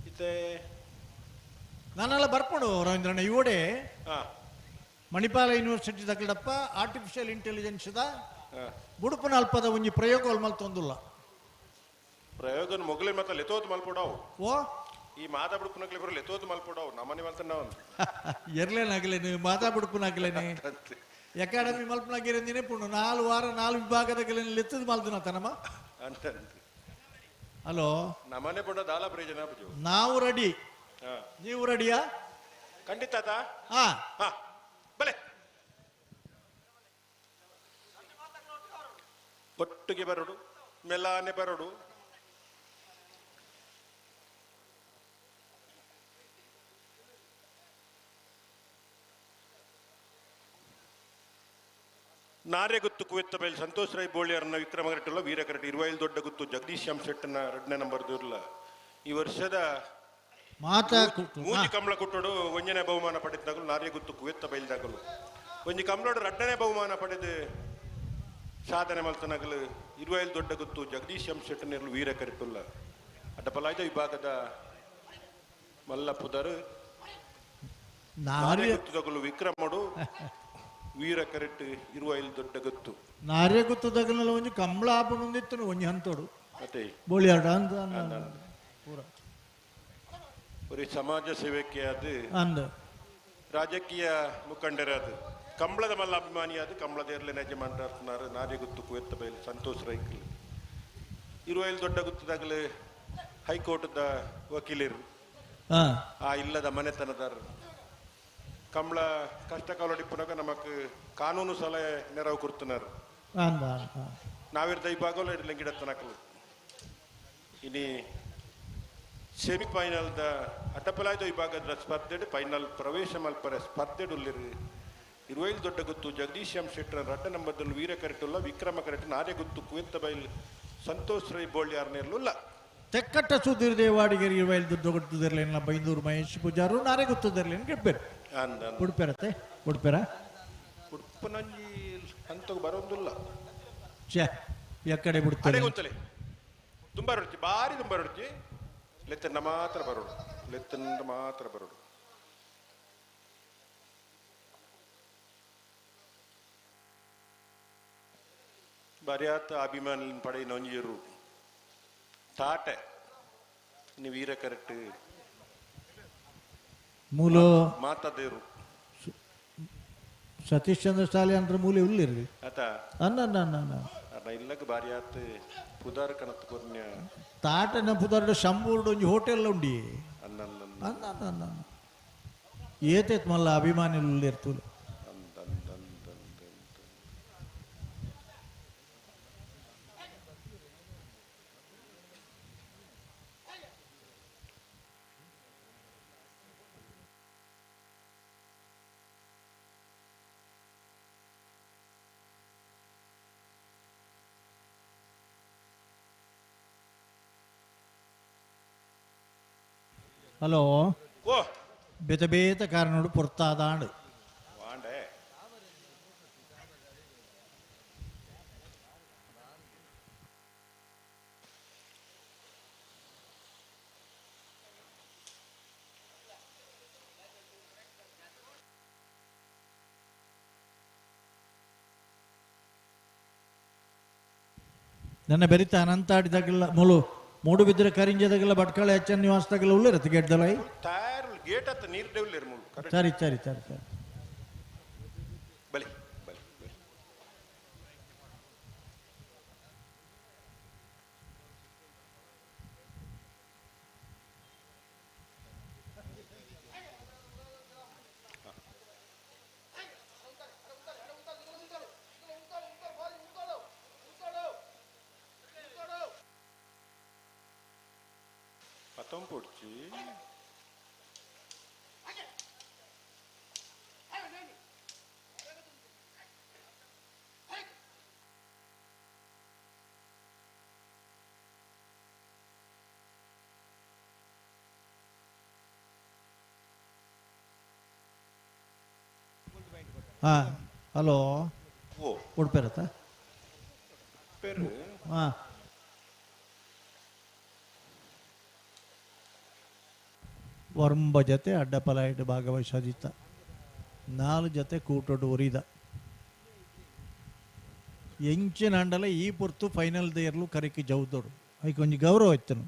ಇತ್ತೆ ನಾನೆಲ್ಲ ಬರ್ಕೊಂಡು ರವೀಂದ್ರಣ್ಣ ಇವಡೆ ಮಣಿಪಾಲ ಯೂನಿವರ್ಸಿಟಿ ತಗಲಪ್ಪ ಆರ್ಟಿಫಿಷಿಯಲ್ ಇಂಟೆಲಿಜೆನ್ಸ್ ಬುಡುಪನ ಅಲ್ಪದ ಒಂಜಿ ಪ್ರಯೋಗ ಮಲ್ತೊಂದುಲ್ಲ ಪ್ರಯೋಗ ಮೊಗಲೇ ಮತ್ತೆ ಲೆತೋದು ಮಲ್ಪಡಾವು ಓ ಈ ಮಾತಾ ಬಿಡುಪುನಗ್ಲೆ ಬರೋ ಲೆತೋದು ಮಲ್ಪಡಾವು ನಮ್ಮನೆ ಮಲ್ತ ನಾವು ಎರ್ಲೇನಾಗ್ಲೇನು ಮಾತಾ ಬಿಡುಪುನಾಗ್ಲೇನೆ ಅಕಾಡೆಮಿ ಮಲ್ಪನಾಗಿರೋ ನೆನಪುಂಡು 4 ವಾರ 4 ವಿಭಾಗದ ಲೆತ್ತದ ಮಲ್ದಿನ ತನಮ ಅಂತ ಹಲೋ ನಮ್ಮನೆ ಪುಂಡ ದಾಲ ಪ್ರಯೋಜನ ನಾವು ರೆಡಿ ನೀವು ರೆಡಿಯಾ ಖಂಡಿತ ಹಾ ಬಲೆ ಒಟ್ಟಿಗೆ ಬರೋಡು ಮೆಲ್ಲಾನೆ ಬರೋಡು ನಾರೆ ಗುತ್ತು ಕುವೆತ್ತ ಬೈಲ್ ಸಂತೋಷ್ ರೈ ಬೋಳಿಯರ್ನ ವಿಕ್ರಮ ಕರೆಕ್ಟಲ್ಲ ವೀರ ಕರೆಕ್ಟ್ 25 ದೊಡ್ಡ ಗುತ್ತು ಜಗದೀಶ್ ಶ್ಯಾಮ್ ಶೆಟ್ಟನ 2ನೇ ನಂಬರ್ ದೂರ್ಲ ಈ ವರ್ಷದ ಮೂಜಿ ಕಮಲ ಕುಟ್ಟೋಡು 1ನೇ ಬಹುಮಾನ ಪಡೆದಾಗಲು ನಾರೆ ಗುತ್ತು ಕುವೆತ್ತ ಬೈಲ್ದಾಗಲು ಒಂಜಿ ಕಮಲೋಡು 2ನೇ ಬಹುಮಾನ ಪಡೆದು ಸಾಧನೆ ಮಲ್ತನಾಗಲು 25 ದೊಡ್ಡ ಗುತ್ತು ಜಗದೀಶ್ ಶ್ಯಾಮ್ ಶೆಟ್ಟನ ವೀರ ಕರೆಕ್ಟಲ್ಲ ಅಡ್ಡಪಲಾಯ್ದ ವಿಭಾಗದ ಮಲ್ಲ ಪುದರು ನಾರೆ ಗುತ್ತುದಾಗಲು ವಿಕ್ರಮಡು ವೀರ ಕರೆಕ್ಟ್ 25 ದೊಡ್ಡ ಗುತ್ತು ನಾರೆ ಗುತ್ತುದಾಗಲ ಒಂಜಿ ಕಂಬಳ ಆಪುಂದಿತ್ತು ಒಂಜಿ ಹಂತೋಡು ಮತ್ತೆ ಬೋಳಿಯಾಡ ಅಂತ ഒരു സമാജ ಸೇವಕಿಯಾದ ರಾಜಕೀಯ ಮುಖಂಡರಾದ ಕಂಬಳದ ಮಲ್ಲ ಅಭಿಮಾನಿಯಾದ ಕಂಬಳದೇರ್ಲೆ ಯಜಮಾನರು ನಾರಿ ಗುತ್ತು ಕುವೆತ್ತ ಬೈಲ್ ಸಂತೋಷ್ ರೈಕಲ್ 25 ದೊಡ್ಡ ಗುತ್ತದಾಗಲೇ ಹೈಕೋರ್ಟ್ದ ವಕೀಲರು ಆ ಇಲ್ಲದ ಮನೆತನದಾರರು ಕಂಬಳ ಕಷ್ಟ ಕಾಲಡಿಪ್ಪನಾಗ ನಮಕ್ ಕಾನೂನು ಸಲಹೆ ನೆರವು ಕೊಡ್తున్నారు ನಾವಿರ್ದ ಈ ಭಾಗವಲ್ಲ ಇರ್ಲಿ ಗಿಡ ತನಕಲು ಇನಿ ಸೆಮಿಫೈನಲ್ದ ಅಡ್ಡಪಲಾಯ್ದ ವಿಭಾಗದ ಸ್ಪರ್ಧೆ ಫೈನಲ್ ಪ್ರವೇಶ ಮಲ್ಪರ ಸ್ಪರ್ಧೆಡುಲ್ಲಿರು 25 ದೊಡ್ಡ ಗುತ್ತು ಜಗದೀಶ್ ಶ್ಯಾಮ್ ಶೆಟ್ಟರ 2ನೇ ನಂಬರ್ದಲ್ಲಿ ವೀರ ಕರೆಕ್ಟುಲ್ಲ ವಿಕ್ರಮ ಕರೆಕ್ಟ್ ನಾರೆ ಗುತ್ತು ಕುವೆತ್ತ ಬೈಲ್ ಸಂತೋಷ್ ರೈ ಬೋಳ್ಯಾರ್ನೆಲ್ಲ ತೆಕ್ಕಟ್ಟ ಸುಧೀರ್ ದೇವಾಡಿಗರಿ 25 ದೊಡ್ಡ ಗುತ್ತುದಿರ್ಲೇನ ಬೈಂದೂರು ಮಹೇಶ್ ಪೂಜಾರು ನಾರೆ ಗುತ್ತುದಿರ್ಲೇನ ಗೆಡ್ಬೇರು ಉಡುಪೆರತ್ತೆ ಉಡುಪೆರ ಉಡುಪನಂಜಿ ಅಂತ ಬರೋದಿಲ್ಲ ಛೇ ಎಕ್ಕಡೆ ಬಿಡ್ತಾರೆ ಗೊತ್ತಲೆ ತುಂಬಾ ರೊಡ್ತಿ ಭಾರಿ ತುಂಬಾ ರೊಡ್ತಿ ಲೆತ್ತನ್ನ ಮಾತ್ರ ಬರೋಡು ಲೆತ್ತನ್ನ ಮಾತ್ರ ಬರೋಡು ಬರಿಯಾತ ಅಭಿಮಾನ ಪಡೆ ನೊಂಜಿರು ತಾಟೆ ಇನ್ನು ವೀರ ಕರೆಕ್ಟ್ ಮೂಲ ಮಾತಾದೇರು ಸತೀಶ್ ಚಂದ್ರ ಶಾಲೆ ಅಂದ್ರೆ ಮೂಲೆ ಉಳ್ಳಿರ್ರಿ ಆತ ಅನ್ನ ಇಲ್ಲಕ್ಕೆ ಬಾರಿ ಆತ ಪುದಾರ ಕಣತ್ ಕೊರ್ನ್ಯ ತಾಟನ ಪುದಾರ ಶಂಬೂರ್ಡ್ ಒಂಜಿ ಹೋಟೆಲ್ ಉಂಡಿ ಅನ್ನ ಏತೈತ್ ಮಲ್ಲ ಅಭಿಮಾನಿ ಉಳ್ಳಿರ್ತುಲು ഹലോ ബേത ബേത കാരനോട് പുറത്താതാണ് ನನ್ನ ಬೆರಿತ ಅನಂತಾಡಿದಾಗೆಲ್ಲ ಮೂಡುಬಿದ್ರೆ ಕರಿಂಜದಾಗೆಲ್ಲ ಭಟ್ಕಳ ಹೆಚ್ಚನ ನಿವಾಸದಾಗೆಲ್ಲ ಉಳ್ಳಿರತ್ತೆ ಗೇಟ್ದಲ್ಲ ಗೇಟ್ ಹತ್ತ ನೀರು ಡೇವ್ಲೇರು ಸರಿ ಸರಿ ಸರಿ ಸರಿ ಬಲಿ ಬಲಿ പത്തം പൊടിച്ച് ಹಾ ಹಲೋ ಉಡುಪೇರತ್ತ ಹಾ ವರ್ಂಬ ಜೊತೆ ಅಡ್ಡಪಲಾಯ್ಡ್ ಭಾಗವಹಿಸಿದ್ದ 4 ಜೊತೆ ಕೂಟೊಟ್ಟು ಉರಿದ ಎಂಚಿನ ಅಂಡಲ ಈ ಪುರ್ತು ಫೈನಲ್ ದೇರ್ಲು ಕರಿಕಿ ಜೌದೋಡು ಅದಕ್ಕೆ ಒಂಜಿ ಗೌರವ ಇತ್ತನು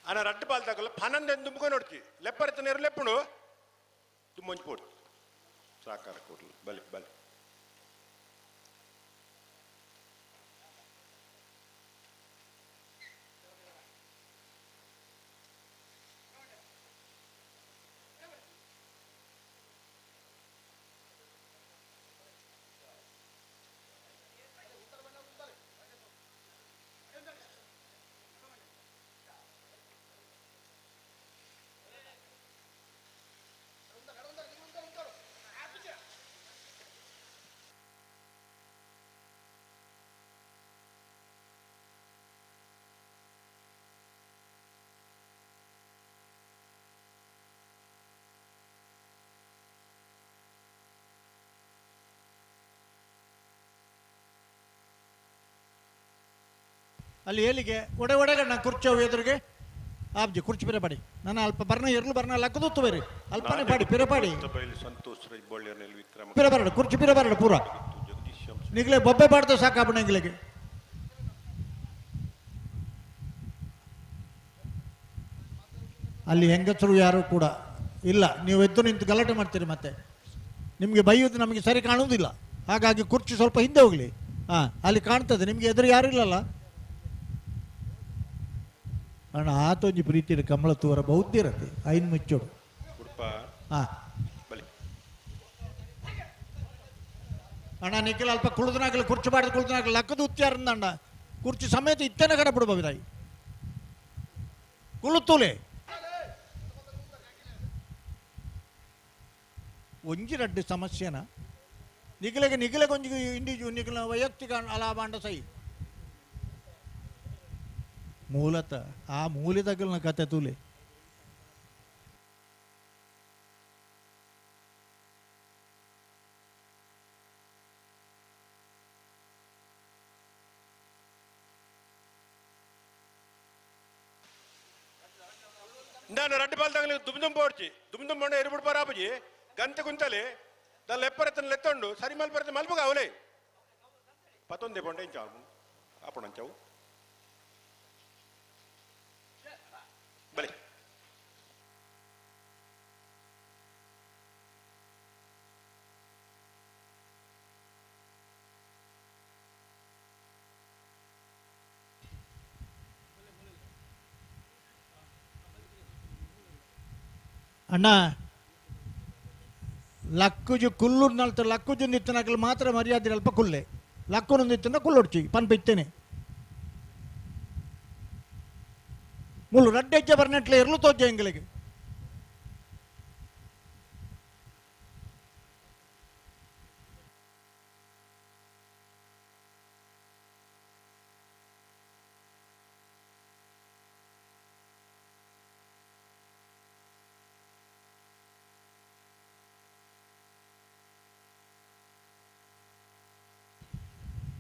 ಅನ್ನ ರಟ್ಟು ಪಾಲ್ ತಗೊಳ್ಳ ಪನಂದೆಂದು ದುಂಬುಕೊಂಡು ನೋಡ್ತಿ ಲೆಪ್ಪರತ್ತ ನೀರು ಲೆಪ್ಪುಡು ತುಂಬೊಂಚು ಕೊಡ್ತು ಸಾಕಾರ ಕೊಡ್ಲಿ ಬಲಿ ಬಲಿ ಅಲ್ಲಿ ಏಲಿಗೆ ಒಡೆಗಣ್ಣ ಕುರ್ಚೋವು ಎದುರಿಗೆ ಆಬ್ಜಿ ಕುರ್ಚಿ ಪಿರಪಾಡಿ ನನ್ನ ಅಲ್ಪ ಬರ್ನ ಎರ್ಲು ಬರ್ನ ಲಕ್ಕದೊತ್ತು ಬೇರೆ ಅಲ್ಪನೆ ಪಾಡಿ ಪಿರಪಾಡಿ ಪಿರಬಾರಡು ಕುರ್ಚಿ ಪಿರಬಾರಡು ಪೂರ ನಿಗ್ಲೆ ಬೊಬ್ಬೆ ಪಾಡ್ದು ಸಾಕಾಬಣ ಇಂಗ್ಲಿಗೆ ಅಲ್ಲಿ ಹೆಂಗಸರು ಯಾರು ಕೂಡ ಇಲ್ಲ. ನೀವು ಎದ್ದು ನಿಂತು ಗಲಾಟೆ ಮಾಡ್ತೀರಿ, ಮತ್ತೆ ನಿಮಗೆ ಬೈಯೋದು ನಮಗೆ ಸರಿ ಕಾಣುವುದಿಲ್ಲ. ಹಾಗಾಗಿ ಕುರ್ಚಿ ಸ್ವಲ್ಪ ಹಿಂದೆ ಹೋಗಲಿ. ಅಲ್ಲಿ ಕಾಣ್ತದೆ, ನಿಮಗೆ ಎದುರು ಯಾರು ಇಲ್ಲಲ್ಲ ಅಣ್ಣ. ಆತೊಂಜಿ ಪ್ರೀತಿಯ ಕಮಲ ತೂರ ಬೌದ್ಧ ಇರತ್ತೆ ಐನ್ ಮುಚ್ಚೋಡು. ಅಣ್ಣ ನಿಖಿಲ್ ಅಲ್ಪ ಕುಳಿದನಾಗಲಿ ಕುರ್ಚಿ ಬಾಡಿದ ಕುಳಿದನಾಗಲಿ ಲಕ್ಕದ ಉತ್ಯಾರಂದ ಅಣ್ಣ ಕುರ್ಚಿ ಸಮೇತ ಇತ್ತೇನೆ ಕಡೆ ಬಿಡ್ಬೋದಾಯಿ ಕುಳುತ್ತೂಲೆ ಒಂಜಿ ರಡ್ಡು ಸಮಸ್ಯೆನ ನಿಖಿಲೆಗೆ ಒಂಜಿ ಇಂಡಿಜು ನಿಖಿಲ ವೈಯಕ್ತಿಕ ಅಲಾಭಾಂಡ ಸೈ ಮೂಲತಃ ಆ ಮೂಲಿದಗಲ್ನ ಕತೆ ತೂಲೆ ನಾನು ರಡ್ಡು ಬಾಲ್ ತಗಲಿ ದುಮ್ದುಂಬ ಓಡ್ಚಿ ದುಮ್ದುಂಬ ಎರುಬುಡು ಪರಾಪುಜಿ ಗಂತೆ ಕುಂತಲೆ ದಲ್ಲ ಎಪ್ಪರತ್ತನ ಲೆತ್ತೊಂಡು ಸರಿ ಮಲ್ಪರತ್ತೆ ಮಲ್ಪಗ ಅವಲೇ ಪತ್ತೊಂದೇ ಪೊಂಡೆ ಇಂಚಾವು ಆಪಣಂಚಾವು ಬಲೆ ಅಣ್ಣ ಲಕ್ಕುಜು ಕುಲ್ಲೂರು ನಲ್ತ ಲಕ್ಕುಜು ನಿತ್ತನಕಲ್ ಮಾತ್ರ ಮರ್ಯಾದೆ ಅಲ್ಪ ಕುಲ್ಲೆ ಲಕ್ಕುನು ನಿತ್ತನ ಕುಲ್ಲೊಡ್ಚಿ ಪನ್ಪ ಇತ್ತೇನೆ ಮುಳ್ಳು ರಡ್ಡೆಜ್ಜ ಬರ್ನೆಟ್ಲೆ ಇರ್ಲು ತೋಜ್ಜ ಎಂಗಳಿಗೆ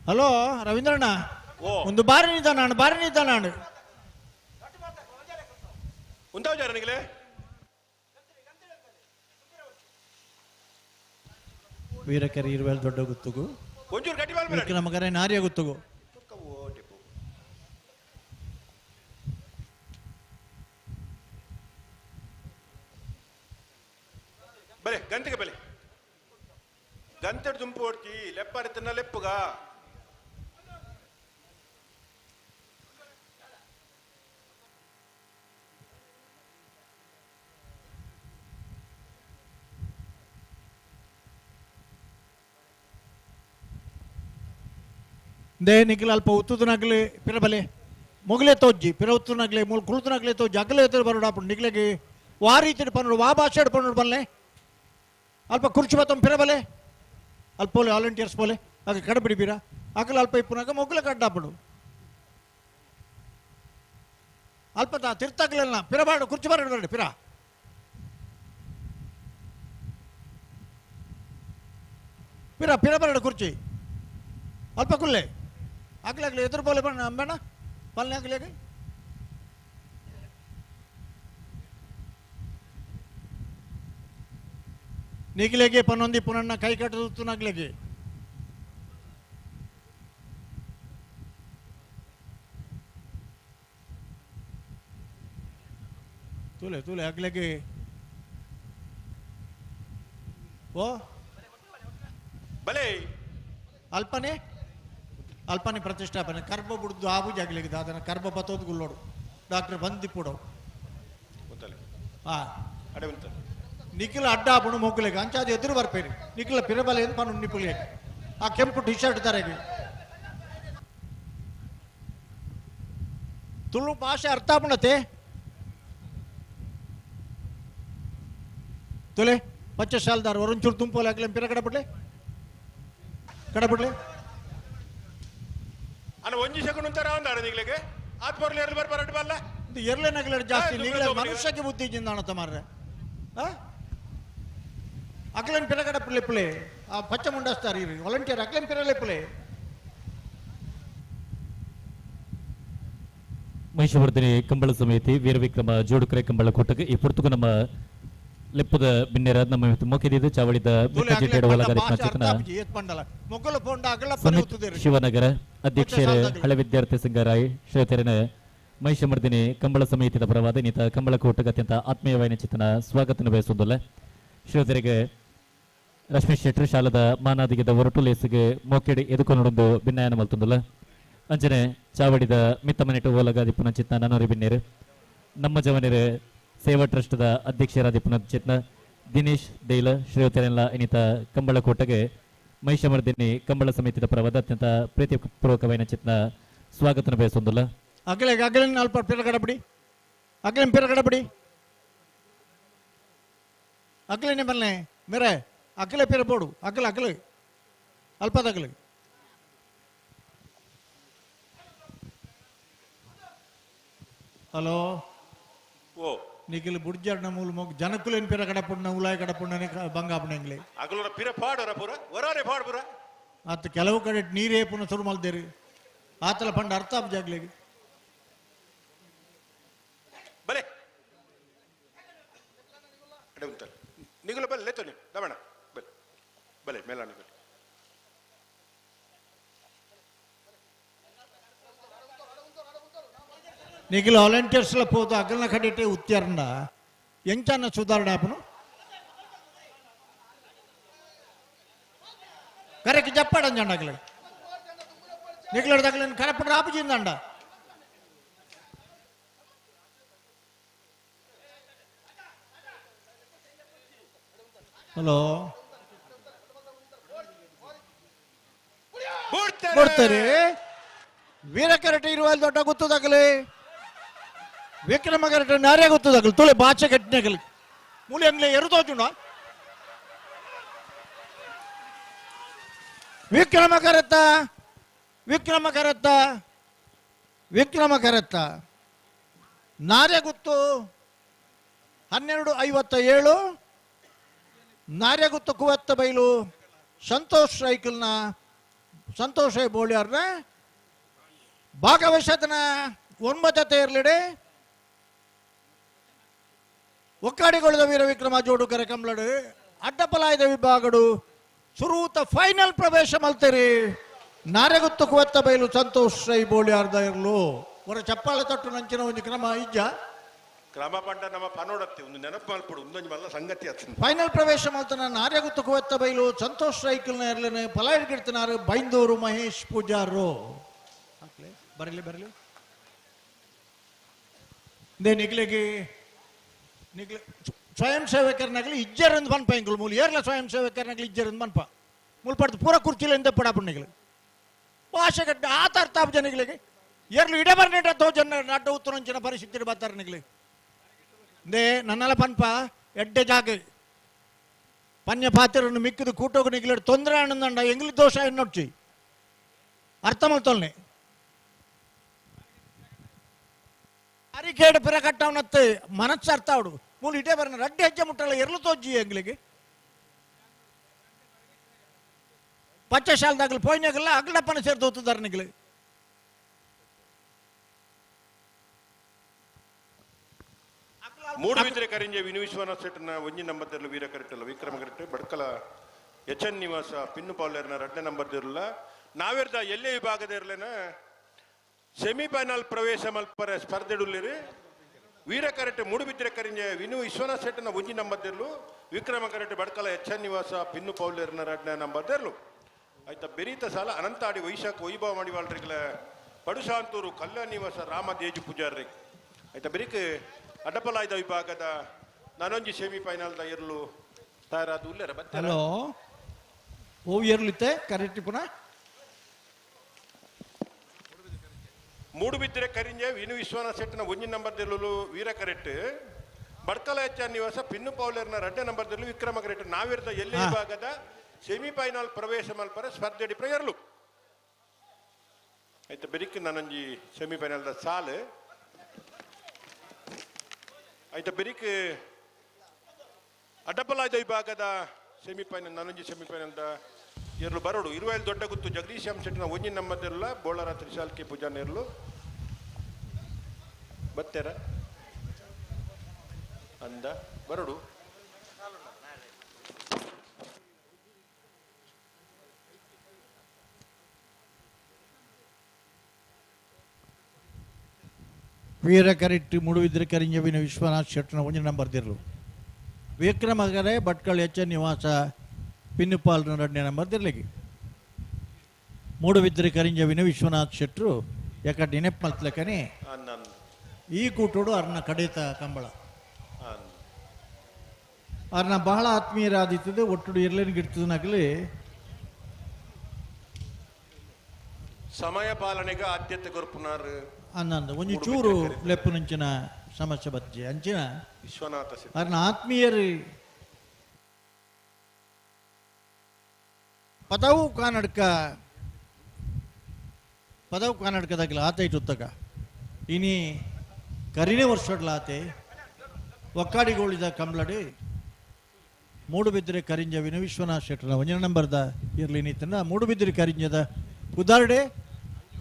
ಹಲೋ ರವೀಂದ್ರಣ್ಣ ಒಂದು ಬಾರಿ ನಿದ್ದಾನ ಉಂಟಾವ್ ಜಾರ ನಿಗಲೇ ವೀರಕೆರೆ ಇರುವೆಲ್ ದೊಡ್ಡ ಗುತ್ತುಗು ಒಂಚೂರು ಗಟ್ಟಿ ಬಾಲ್ ನಮಗರೆ ನಾರ್ಯ ಗುತ್ತುಗು ಬಲೆ ಗಂತೆಗೆ ಬಲೆ ಗಂತೆಡು ದುಂಪು ಓಡ್ತಿ ಲೆಪ್ಪರತ್ತನ ಲೆಪ್ಪುಗ ದೇ ನಿಖಿಲ್ ಅಲ್ಪ ಉತ್ತುದನಾಗ್ಲಿ ಪಿರಬಲೆ ಮೊಗಲೇ ತೋಜ್ಜಿ ಪಿರ ಉತ್ತುನಾಗ್ಲಿ ಮೂಲ ಕುಳುತನಾಗ್ಲಿ ತೋಜ್ಜಿ ಅಗಲೇ ಎತ್ತರು ಬರೋಡು ಅಪ್ಪ ನಿಖಿಲೆಗೆ ವಾ ರೀತಿ ಪನ್ನೋಡು ವಾ ಭಾಷೆ ಪನ್ನೋಡು ಬಲ್ಲೆ ಅಲ್ಪ ಕುರ್ಚಿ ಬತ್ತಂ ಪಿರಬಲೆ ಅಲ್ಪ ಪೋಲೆ ವಾಲಂಟಿಯರ್ಸ್ ಪೋಲೆ ಆಗ ಕಡಬಿಡಿ ಬೀರ ಅಗಲ ಅಲ್ಪ ಇಪ್ಪನಾಗ ಮೊಗಲ ಕಡ್ಡಾಪಡು ಅಲ್ಪ ತಾ ತಿರ್ತಾಗ್ಲಿಲ್ಲ ಪಿರಬಾಡು ಕುರ್ಚಿ ಬರೋಡು ಬರಡು ಪಿರ ಪಿರ ಪಿರ ಬರಡು ಕುರ್ಚಿ ಅಲ್ಪ ಕುಲ್ಲೆ ಆಗ್ಲಾಗ್ಲಿ ಎದುರು ಬೋಲೆ ಬಣ್ಣ ಅಂಬೇಣ ಪಲ್ಲೆ ಆಗ್ಲಾಗ ನಿಗಿಲೆಗೆ ಪನ್ನೊಂದಿ ಪುನನ್ನ ಕೈ ಕಟ್ಟುತ್ತನಾಗ್ಲೆಗೆ ತೂಲೆ ತೂಲೆ ಆಗ್ಲಿಕ್ಕೆ ಓ ಬಲೆ ಅಲ್ಪನೆ ಅಲ್ಪನೆ ಪ್ರತಿಷ್ಠಾಪನೆ ಕರ್ಬ ಬಿಡ್ದು ಆಬು ಜಾಗ್ಲಿಕ್ಕೆ ಅದನ್ನ ಕರ್ಬ ಬತ್ತೋದು ಗುಲ್ಲೋಡು ಡಾಕ್ಟರ್ ಬಂದಿಪ್ಪುಡು ಹಾ ಅಡೆ ಉಂಟು ನಿಖಿಲ ಅಡ್ಡ ಆಪುಣು ಮೊಗ್ಗುಲೆಗೆ ಅಂಚಾದ ಎದುರು ಬರ್ಪೇರಿ ನಿಖಿಲ ಪಿರಬಲ ಏನು ಪನ್ನು ನಿಪ್ಪುಲೆ ಆ ಕೆಂಪು ಟಿ ಶರ್ಟ್ ತರಗೆ ತುಳು ಭಾಷೆ ಅರ್ಥ ಆಪುಣತೆ ತುಲೆ ಪಚ್ಚ ಶಾಲ್ದಾರ್ ಒಂಚೂರು ತುಂಪೋಲೆ ಆಗ್ಲಿ ಪಿರ ಕಡಬಿಡ್ಲೆ ಅನ್ನ ಒಂಜಿ ಸೆಕೆಂಡ್ ಅಂತಾರ ಅಂದಾರ ನಿಗ್ಲಿಗೆ ಆತ್ ಬರ್ಲಿ ಎರ್ಲಿ ಬರ್ಬಾರ ಬಲ್ಲ ಇದು ಎರ್ಲೆ ನಗಲ ಜಾಸ್ತಿ ನಿಗಲ ಮನುಷ್ಯಕ್ಕೆ ಬುದ್ಧಿ ಜಿಂದಾಣತ ಮಾರ್ರೆ ಅಕ್ಲನ್ ಪಿರ ಕಡಪಿಡ್ಲೆ ಪಿಳೆ ಆ ಪಚ್ಚ ಮುಂಡಸ್ತಾರ ಇರಿ ವಾಲಂಟಿಯರ್ ಅಕ್ಲನ್ ಪಿರಲೆ ಪಿಳೆ ಮಹಿಷವರ್ಧನೆ ಕಂಬಳ ಸಮಿತಿ ವೀರವಿಕ್ರಮ ಜೋಡುಕರೆ ಕಂಬಳ ಕೊಟ್ಟಗೆ ಈ ಪುರ್ತುಕು ನಮ್ಮ ಲೆಪ್ಪದ ಬಿನ್ನೆರ ನಮ್ಮ ಮೊಕೆದಿದ್ದು ಚಾವಡಿದ ಶಿವನಗರ ಅಧ್ಯಕ್ಷರೇ ಹಳೆ ವಿದ್ಯಾರ್ಥಿ ಸಂಘ ರಾಯ್ ಶ್ರೇತರನ ಮಹಿಷಮರ್ದಿನಿ ಕಂಬಳ ಸಮಿತಿಯ ಪರವಾದ ನೀತ ಕಂಬಳ ಕೂಟಕ್ಕೆ ಅತ್ಯಂತ ಆತ್ಮೀಯವಾದ ಚಿತ್ತನ ಸ್ವಾಗತ ಬಯಸುವುದಿಲ್ಲ ಶ್ರೇತರಿಗೆ ರಶ್ಮಿ ಶೆಟ್ಟಿ ಶಾಲದ ಮಾನಾದಿಗೆದ ಹೊರಟು ಲೇಸಿಗೆ ಮೊಕೆಡಿ ಎದುಕೊಂಡೊಂದು ಭಿನ್ನಾಯನ ಮಲ್ತೊಂದಿಲ್ಲ ಅಂಜನೆ ಚಾವಡಿದ ಮಿತ್ತ ಮನೆಟ್ಟು ಓಲಗಾದಿಪ್ಪನ ಚಿತ್ತ ನಾನೂರಿ ಬಿನ್ನೇರು ನಮ್ಮ ಜವನರು ಸೇವಾ ಟ್ರಸ್ಟ್ ಅಧ್ಯಕ್ಷರಾದ ಪುನಶ್ಚೇತನ ದಿನೇಶ್ ದೈಲ ಶ್ರೀಯುತರೆಲ್ಲ ಇನ್ನಿತ ಕಂಬಳ ಕೋಟಗೆ ಮಹಿಷಮರ್ದಿನಿ ಕಂಬಳ ಸಮಿತಿಯ ಪರವಾದ ಅತ್ಯಂತ ಪ್ರೀತಿಪೂರ್ವಕವಾದ ಚಿತ್ನ ಸ್ವಾಗತ ಬಯಸೊಂದಿಲ್ಲ ಅಗಲಿನ ಅಲ್ಪ ಪಿರಗಡಬಿಡಿ ಅಗಲಿನ ಪಿರಗಡಬಿಡಿ ಅಗಲಿನ ಬಲ್ಲೆ ಮೇರೆ ಅಗಲೆ ಪಿರಬೋಡು ಅಗಲ ಅಗಲು ಅಲ್ಪದ ಅಗಲು ಹಲೋ ಓ ನಿಖಿಲ್ ಬುಡ್ಜಾಡ್ನ ಮೂಲ ಮೋಗ್ ಜನಕುಲೇನ್ ಪಿರ ಕಡಪುಣ್ಣ ಉಲಾಯ ಕಡಪುಣ್ಣನೆ ಬಂಗಾಪಣೆಂಗ್ಲಿ ಅಗಲರ ಪಿರ ಪಾಡರ ಪುರ ವರಾರೆ ಪಾಡ ಪುರ ಆತ ಕೆಲವು ಕಡೆ ನೀರೇ ಪುನಃ ಶುರು ಮಲ್ದೇರಿ ಆತಲ ಪಂಡ ಅರ್ಥ ಜಾಗ್ಲಿಗೆ ಬಲೆ ಅಡೆ ಉಂಟಲ್ಲ ನಿಗುಲ ಬಲೆ ಲೇತೋ ನೀವು ದಮಣ ಬಲೆ ಬಲೆ ಮೇಲಾನೆ ಬಲೆ ನಿಖಿಲ್ ವಾಲಂಟಿಯರ್ಸ್ಲ పోతూ అగలన కడిటే ఉత్యారణ ఎంచన్న సుధారణ ఆపను కరెక్ట్ చెప్పాడని జండగల నిఖిల్ దగలని కరెక్ట్ రాపుచిందండ ಹಲೋ ಕೊಡ್ತಾರೆ ವೀರಕರಟೆ ಇರುವ ದೊಡ್ಡ ಗೊತ್ತದಾಗಲಿ ವಿಕ್ರಮಕರಟ ನಾರೇ ಗೊತ್ತದಾಗಲಿ ತುಳೆ ಬಾಚೆ ಕಟ್ಟಿನಾಗಲಿ ಮೂಲೆ ಅಂಗ್ಲೆ ಎರುದೋಚುಂಡ ವಿಕ್ರಮಕರತ್ತ ವಿಕ್ರಮಕರತ್ತ ವಿಕ್ರಮಕರತ್ತ ನಾರೇ ಗೊತ್ತು 12:57 ನಾರೇ ಗೊತ್ತು ಕುವತ್ತ ಬೈಲು ಸಂತೋಷ್ ಸೈಕಲ್ನ ಸಂತೋಷ್ ಬೋಳಿಯಾರ್ನ ಭಾಗವಶತನ 9ನೇ ಇರ್ಲಿಡೆ ಒಕ್ಕಾಡಿಗೊಳಿದ ವೀರವಿಕ್ರಮ ಜೋಡುಕರೆ ಕಂಬ್ಲಡು ಅಡ್ಡಪಲಾಯದ ವಿಭಾಗಡು ಸುರೂತ ಫೈನಲ್ ಪ್ರವೇಶ ಮಲ್ತೇರಿ ನಾರೆಗುತ್ತು ಕುವತ್ತ ಬೈಲು ಸಂತೋಷ್ ರೈ ಬೋಳಿಯಾರ್ದ ಇರ್ಲು ಹೊರ ಚಪ್ಪಾಳೆ ತಟ್ಟು ನಂಚಿನ ಒಂದು ಕ್ರಮ ಇಜ್ಜ ಕ್ರಮ ಪಂಡ ನಮ್ಮ ಪನೋಡತ್ತೆ ಒಂದು ನೆನಪು ಮಲ್ಪಡು ಒಂದೊಂದು ಮಲ್ಲ ಸಂಗತಿ ಆಗ್ತದೆ ಫೈನಲ್ ಪ್ರವೇಶ ಮಲ್ತನ ನಾರೆಗುತ್ತು ಕುವತ್ತ ಬೈಲು ಸಂತೋಷ್ ರೈಕಲ್ನ ಇರ್ಲೇನೆ ಪಲಾಯಿಡ್ಗಿಡ್ತಿನಾರು ಬೈಂದೂರು ಮಹೇಶ್ ಪೂಜಾರು ಬರಲಿ ಬರಲಿ ದೇ ನಿಗ್ಲಿಗೆ ನಿಗ್ಲಿ ಸ್ವಯಂ ಸೇವಕರನಾಗಲಿ ಇಜ್ಜರಂದು ಬನ್ಪ ಎಂಗಳು ಮೂಲ ಏರ್ಲ ಸ್ವಯಂ ಸೇವಕರನಾಗಲಿ ಇಜ್ಜರಂದು ಬನ್ಪ ಮುಲ್ಪಡ್ದು ಪೂರ ಕುರ್ಚಿಲ ಎಂದ ಪಡಾಪುಣ್ಣಿಗಳು ಭಾಷೆಗಡ್ಡ ಆತ ಅರ್ಥ ಆಪ್ ಜನಗಳಿಗೆ ಏರ್ಲು ಇಡೇ ಬರ್ನೇಟ ತೋ ಜನ ಅಡ್ಡ ಉತ್ತರಂಚಿನ ಪರಿಸ್ಥಿತಿ ಬರ್ತಾರೆ ನಿಗ್ಲಿ ದೇ ನನ್ನೆಲ್ಲ ಪನ್ಪ ಎಡ್ಡೆ ಜಾಗ ಪನ್ಯ ಪಾತ್ರನ್ನು ಮಿಕ್ಕಿದು ಕೂಟೋಗು ನಿಗ್ಲಿಡ್ ತೊಂದರೆ ಅನ್ನಂದ ಎಂಗ್ಲಿ ದೋಷ ಎನ್ನೊಡ್ಚಿ ಅರ್ಥ ಮಾಡ್ತೊಲ್ನೆ ಅರಿಕೇಡು ಪಿರ ಕಟ್ಟವನತ್ತೆ ಮನಸ್ಸು ಅರ್ಥ ಅವಡು ಮೂಲ ಇಟೇ ಬರ್ನ ರಡ್ಡೆ ಹೆಜ್ಜೆ ಮುಟ್ಟಲ್ಲ ಎರಲು ತೋಜ್ಜಿ ಎಂಗ್ಲಿಗೆ ಪಚ್ಚ ಶಾಲ್ದಾಗಲು ಪೋಯ್ನಾಗಲ್ಲ ಅಗ್ಲಪ್ಪನ ಸೇರ್ದು ಹೋಗ್ತಿದ್ದಾರೆ ನಿಗ್ಲಿ ಮೂಡುಬಿದ್ರೆ ಕರಿಂಜೆ ವಿನು ವಿಶ್ವನಾಥ್ ಶೆಟ್ಟನ ಒಂಜಿ ನಂಬರ್ದಲ್ಲ ವೀರ ಕರೆಕ್ಟಲ್ಲ ವಿಕ್ರಮ ಕರೆಕ್ಟ್ ಬಡ್ಕಲ ಎಚ್.ಎನ್. ನಿವಾಸ ಪಿನ್ನು ಪಾಲರ್ನ 2ನೇ ನಂಬರ್ದಿರಲ್ಲ ನಾವೆರ್ದ ಎಲ್ಲೇ ವಿಭಾಗದ ಇರ್ಲೇನ ಸೆಮಿಫೈನಲ್ ಪ್ರವೇಶ ಮಲ್ಪರ ಸ್ಪರ್ಧೆಡುಲ್ಲಿರಿ ವೀರ ಕರೆಟ್ ಮೂಡುಬಿದ್ರೆ ಕರಿಂಜೆ ವಿನು ವಿಶ್ವನಾಥ್ ಶೆಟ್ಟನ ಒಂಜಿ ನಂಬರ್ದೆರ್ಲು ವಿಕ್ರಮ ಕರೆಟ್ ಬಡ್ಕಲ ಎಚ್ ನಿವಾಸ ಪಿನ್ನು ಪೌಲ್ಯರ್ನ ರಡ್ನ ನಂಬರ್ದೆರ್ಲು ಆಯ್ತಾ ಬೆರೀತ ಸಾಲ ಅನಂತಾಡಿ ವೈಶಾಖ ವೈಭವ ಮಾಡಿವಾಳ್ರಿಗಳ ಪಡುಶಾಂತೂರು ಕಲ್ಯಾಣ ನಿವಾಸ ರಾಮ ದೇಜು ಪೂಜಾರ್ರಿ ಆಯ್ತಾ ಬೆರಿಕ್ ಅಡ್ಡಪಲಾಯ್ದ ವಿಭಾಗದ ನಾನೊಂಜಿ ಸೆಮಿಫೈನಲ್ದ ಇರ್ಲು ತಯಾರಾದ ಉಲ್ಲೇರ ಬತ್ತೆ ಹಲೋ ಓ ಇರ್ಲಿತ್ತೆ ಕರೆಕ್ಟ್ ಪುನಃ ಮೂಡುಬಿದ್ರೆ ಕರಿಂಜೆ ವಿನು ವಿಶ್ವನಾಥ್ ಶೆಟ್ಟನ ಒಂಜಿ ನಂಬರ್ದೆರ್ಲು ವೀರ ಕರೆಟ್ ಬಡ್ಕಲ ಎಚ್ ನಿವಾಸ ಪಿನ್ನು ಪೌಲರ್ನ ರಡ್ಡ ನಂಬರ್ದೆರ್ಲು ವಿಕ್ರಮ ಕರೆಟ್ ನಾವಿರ್ದ ಎಲ್ಲಿ ವಿಭಾಗದ ಸೆಮಿಫೈನಲ್ ಪ್ರವೇಶ ಮಲ್ಪರ ಸ್ಪರ್ಧೆ ಪ್ರಯರ್ಲು ಆಯ್ತು ಬೆರಿಕ್ ನಾನೊಂಜಿ ಸೆಮಿಫೈನಲ್ದ ಸಾಲು ಆಯ್ತು ಬೆರಿಕ್ ಅಡ್ಡಪಲಾಯ್ದ ವಿಭಾಗದ ಸೆಮಿಫೈನಲ್ ನಾನೊಂಜಿ ಸೆಮಿಫೈನಲ್ದ ಎರ್ಲು ಬರೋಡು ಇರುವೈಲ್ ದೊಡ್ಡ ಗುತ್ತು ಜಗದೀಶ್ ಎಂ ಶೆಟ್ಟಿನ ಒಂಜಿ ನಂಬರ್ದೆರ್ಲ ಬೋಳರ ತ್ರಿಶಾಲ್ಕಿ ಪೂಜಾನ ಇರ್ಲು ಬತ್ತೇರ ಅಂದ ಬರೋಡು ವೀರ ಕರೆಕ್ಟ್ ಮೂಡುಬಿದ್ರೆ ಕರಿಂಜವಿನ ವಿಶ್ವನಾಥ್ ಶೆಟ್ಟನ ಒಂಜಿ ನಂಬರ್ದಿರ್ಲು ವಿಕ್ರಮಗರೆ ಭಟ್ಕಳ ಎಚ್ ನಿವಾಸ ಪಿನ್ನುಪಾಲ್ನ ರಡ್ನೆ ನಂಬರ್ದಿರ್ಲಿಕ್ಕೆ ಮೂಡುಬಿದ್ರೆ ಕರಿಂಜವಿನ ವಿಶ್ವನಾಥ್ ಶೆಟ್ರು ಯಾಕ ನೆನಪು ಮಲ್ತ್ಲಕ್ಕನೆ ಈ ಕೂಟೋಡು ಅವ್ರನ್ನ ಕಡೆತ ಕಂಬಳ ಅವ್ರನ್ನ ಬಹಳ ಆತ್ಮೀಯರಾದಿತ್ತದೆ ಒಟ್ಟು ಇರ್ಲೇನಿಗಿಡ್ತದ ನಗಲಿ ಸಮಯ ಪಾಲನೆಗೆ ಆದ್ಯತೆ ಕೊರ್ಪುನಾರ್ ಅನ್ನಂದು ಒಂಜಿ ಚೂರು ಲೆಪ್ಪುನಂಚಿನ ಸಮಸ್ಯೆ ಬಚ್ಚೆ ಅಂಚಿನ ವಿಶ್ವನಾಥ ಅವ್ರನ್ನ ಆತ್ಮೀಯರು ಪದವು ಕಾನಡ್ಕದಾಗಲ ಆತ ಇಟ್ಟುತ್ತಗ ಇನಿ ಕರಿನೇ ವರ್ಷಡ್ಲಾತೆ ಒಕ್ಕಾಡಿಗೋಳಿದ ಕಂಬ್ಲಡಿ ಮೂಡುಬಿದ್ರೆ ಕರಿಂಜವಿನ ವಿಶ್ವನಾಥ್ ಶೆಟ್ಟರ ಒಂಜನ ನಂಬರ್ದ ಇರ್ಲಿ ನೀತನ ಮೂಡುಬಿದ್ರೆ ಕರಿಂಜದ ಉದಾಹರಣೆ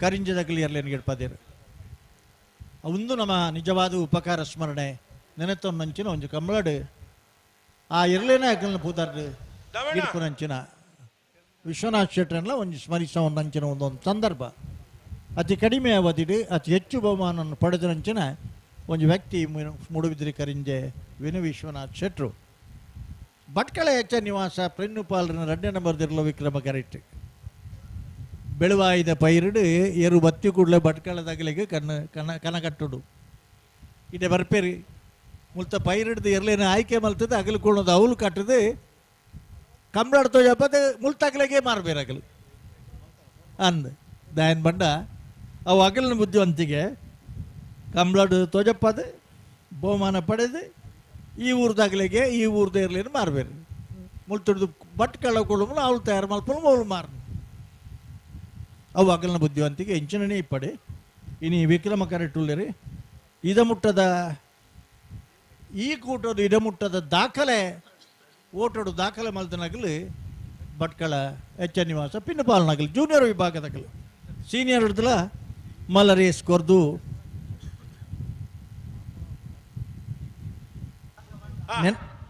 ಕರಿಂಜದಾಗಲಿ ಇರ್ಲೇನು ಗೆಡ್ಪದೇರು ಒಂದು ನಮ್ಮ ನಿಜವಾದ ಉಪಕಾರ ಸ್ಮರಣೆ ನೆನೆತೊಂದಂಚಿನ ಒಂದು ಕಂಬಳಡು ಆ ಇರ್ಲೇನ ಅಗಲ್ನ ಪೂದಾರ್ಡು ಗಿಡ್ಪುನಂಚಿನ ವಿಶ್ವನಾಥ್ ಶೆಟ್ಟರನ್ನ ಒಂದು ಸ್ಮರಿಸೋ ಒಂದಂಚಿನ ಒಂದೊಂದು ಸಂದರ್ಭ ಅತಿ ಕಡಿಮೆ ಅವಧಿಡು ಅತಿ ಹೆಚ್ಚು ಬಹುಮಾನವನ್ನು ಪಡೆದರಂಚಿನ ಒಂದು ವ್ಯಕ್ತಿ ಮೂಡುಬಿದ್ರೆ ಕರಿಂಜೆ ವಿನು ವಿಶ್ವನಾಥ್ ಶೆಟ್ರು ಭಟ್ಕಳ ಎಚ್ ನಿವಾಸ ಪ್ರೆನ್ನುಪಾಲ್ರನ ರಡ್ಡೆ ನಂಬರ್ದಿರಲು ವಿಕ್ರಮ ಕರೆಕ್ಟ್ ಬೆಳುವಾಯ್ದ ಪೈರುಡು ಏರು ಬತ್ತಿ ಕೂಡಲೇ ಭಟ್ಕಳದಾಗಲಿಗೆ ಕನಕಟ್ಟುಡು ಇದೇ ಬರ್ಪೇರಿ ಮುಲ್ತ ಪೈರಿಡ್ದು ಎರ್ಲೇನ ಆಯ್ಕೆ ಮಲ್ತದೆ ಅಗಲ್ಕೊಳ್ಳೋದು ಅವಳು ಕಟ್ಟದು ಕಂಬಳಾಡ್ತೋ ಜಪ್ಪದೆ ಮುಲ್ತಾಗಲಿಗೆ ಮಾರ್ಬೇರಾಗಲು ಅಂದ್ ದಾಯನ್ ಬಂಡ ಅವು ಅಗಲಿನ ಬುದ್ಧಿವಂತಿಗೆ ಕಂಬಳಾಡು ತೋಜಪ್ಪದು ಬಹುಮಾನ ಪಡೆದು ಈ ಊರ್ದಾಗಲಿಗೆ ಈ ಊರ್ದ ಇರ್ಲೇನು ಮಾರ್ಬೇರು ಮುಲ್ತುಡ್ದು ಭಟ್ಕಳ ಕೊಡು ಅವಳು ತಯಾರು ಮಲ್ಪನು ಅವಳು ಮಾರ ಅವು ಅಗಲಿನ ಬುದ್ಧಿವಂತಿಗೆ ಹೆಂಚಿನೇ ಇಪ್ಪಡೆ ಇನಿ ವಿಕ್ರಮ ಕರೆಕ್ಟುಳ್ಳೇರಿ ಇದಮುಟ್ಟದ ಈ ಕೂಟೋದು ಇದಮುಟ್ಟದ ದಾಖಲೆ ಓಟೋಡು ದಾಖಲೆ ಮಲ್ತನಗಲು ಭಟ್ಕಳ ಎಚ್ ನಿವಾಸ ಪಿನ್ನುಪಾಲ್ನಗಲು ಜೂನಿಯರ್ ವಿಭಾಗದಾಗಲು ಸೀನಿಯರ್ ಹಿಡ್ದಲ ಮಲ್ಲ ರೇಸ್ ಕೊರ್ದು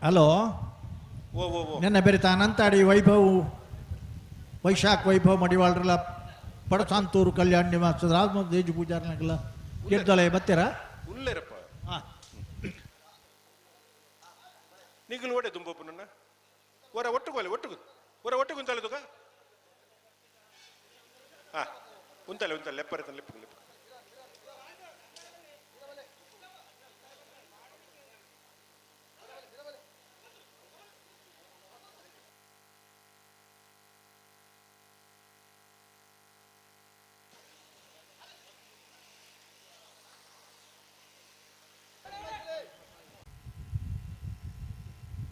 ಹಲೋ ನೆನ್ನೆ ಬೆರಿತ ಅನಂತಾಡಿ ವೈಭವ್ ವೈಶಾಖ್ ವೈಭವ್ ಮಡಿವಾಳ್ರಲ್ಲ ಪಡಸಾಂತೂರು ಕಲ್ಯಾಣ ನಿವಾಸದ ರಾಜ ದೇಜು ಪೂಜಾರ್ನಗಲ ಗೆದ್ದಲೆ ಬತ್ತೀರಾ ಉಲ್ಲೇರಪ್ಪ ನಿಗಲು ಓಡೆ ತುಂಬಪ್ಪು ನನ್ನ ಒರ ಒಟ್ಟುಗೋಲೆ ಒಟ್ಟು ಉಂತಲೆ ತುಕ ಉಂತಲೆ ಲೆಪ್ಪರೆ ಲೆಪ್ಪು ಲೆಪ್ಪು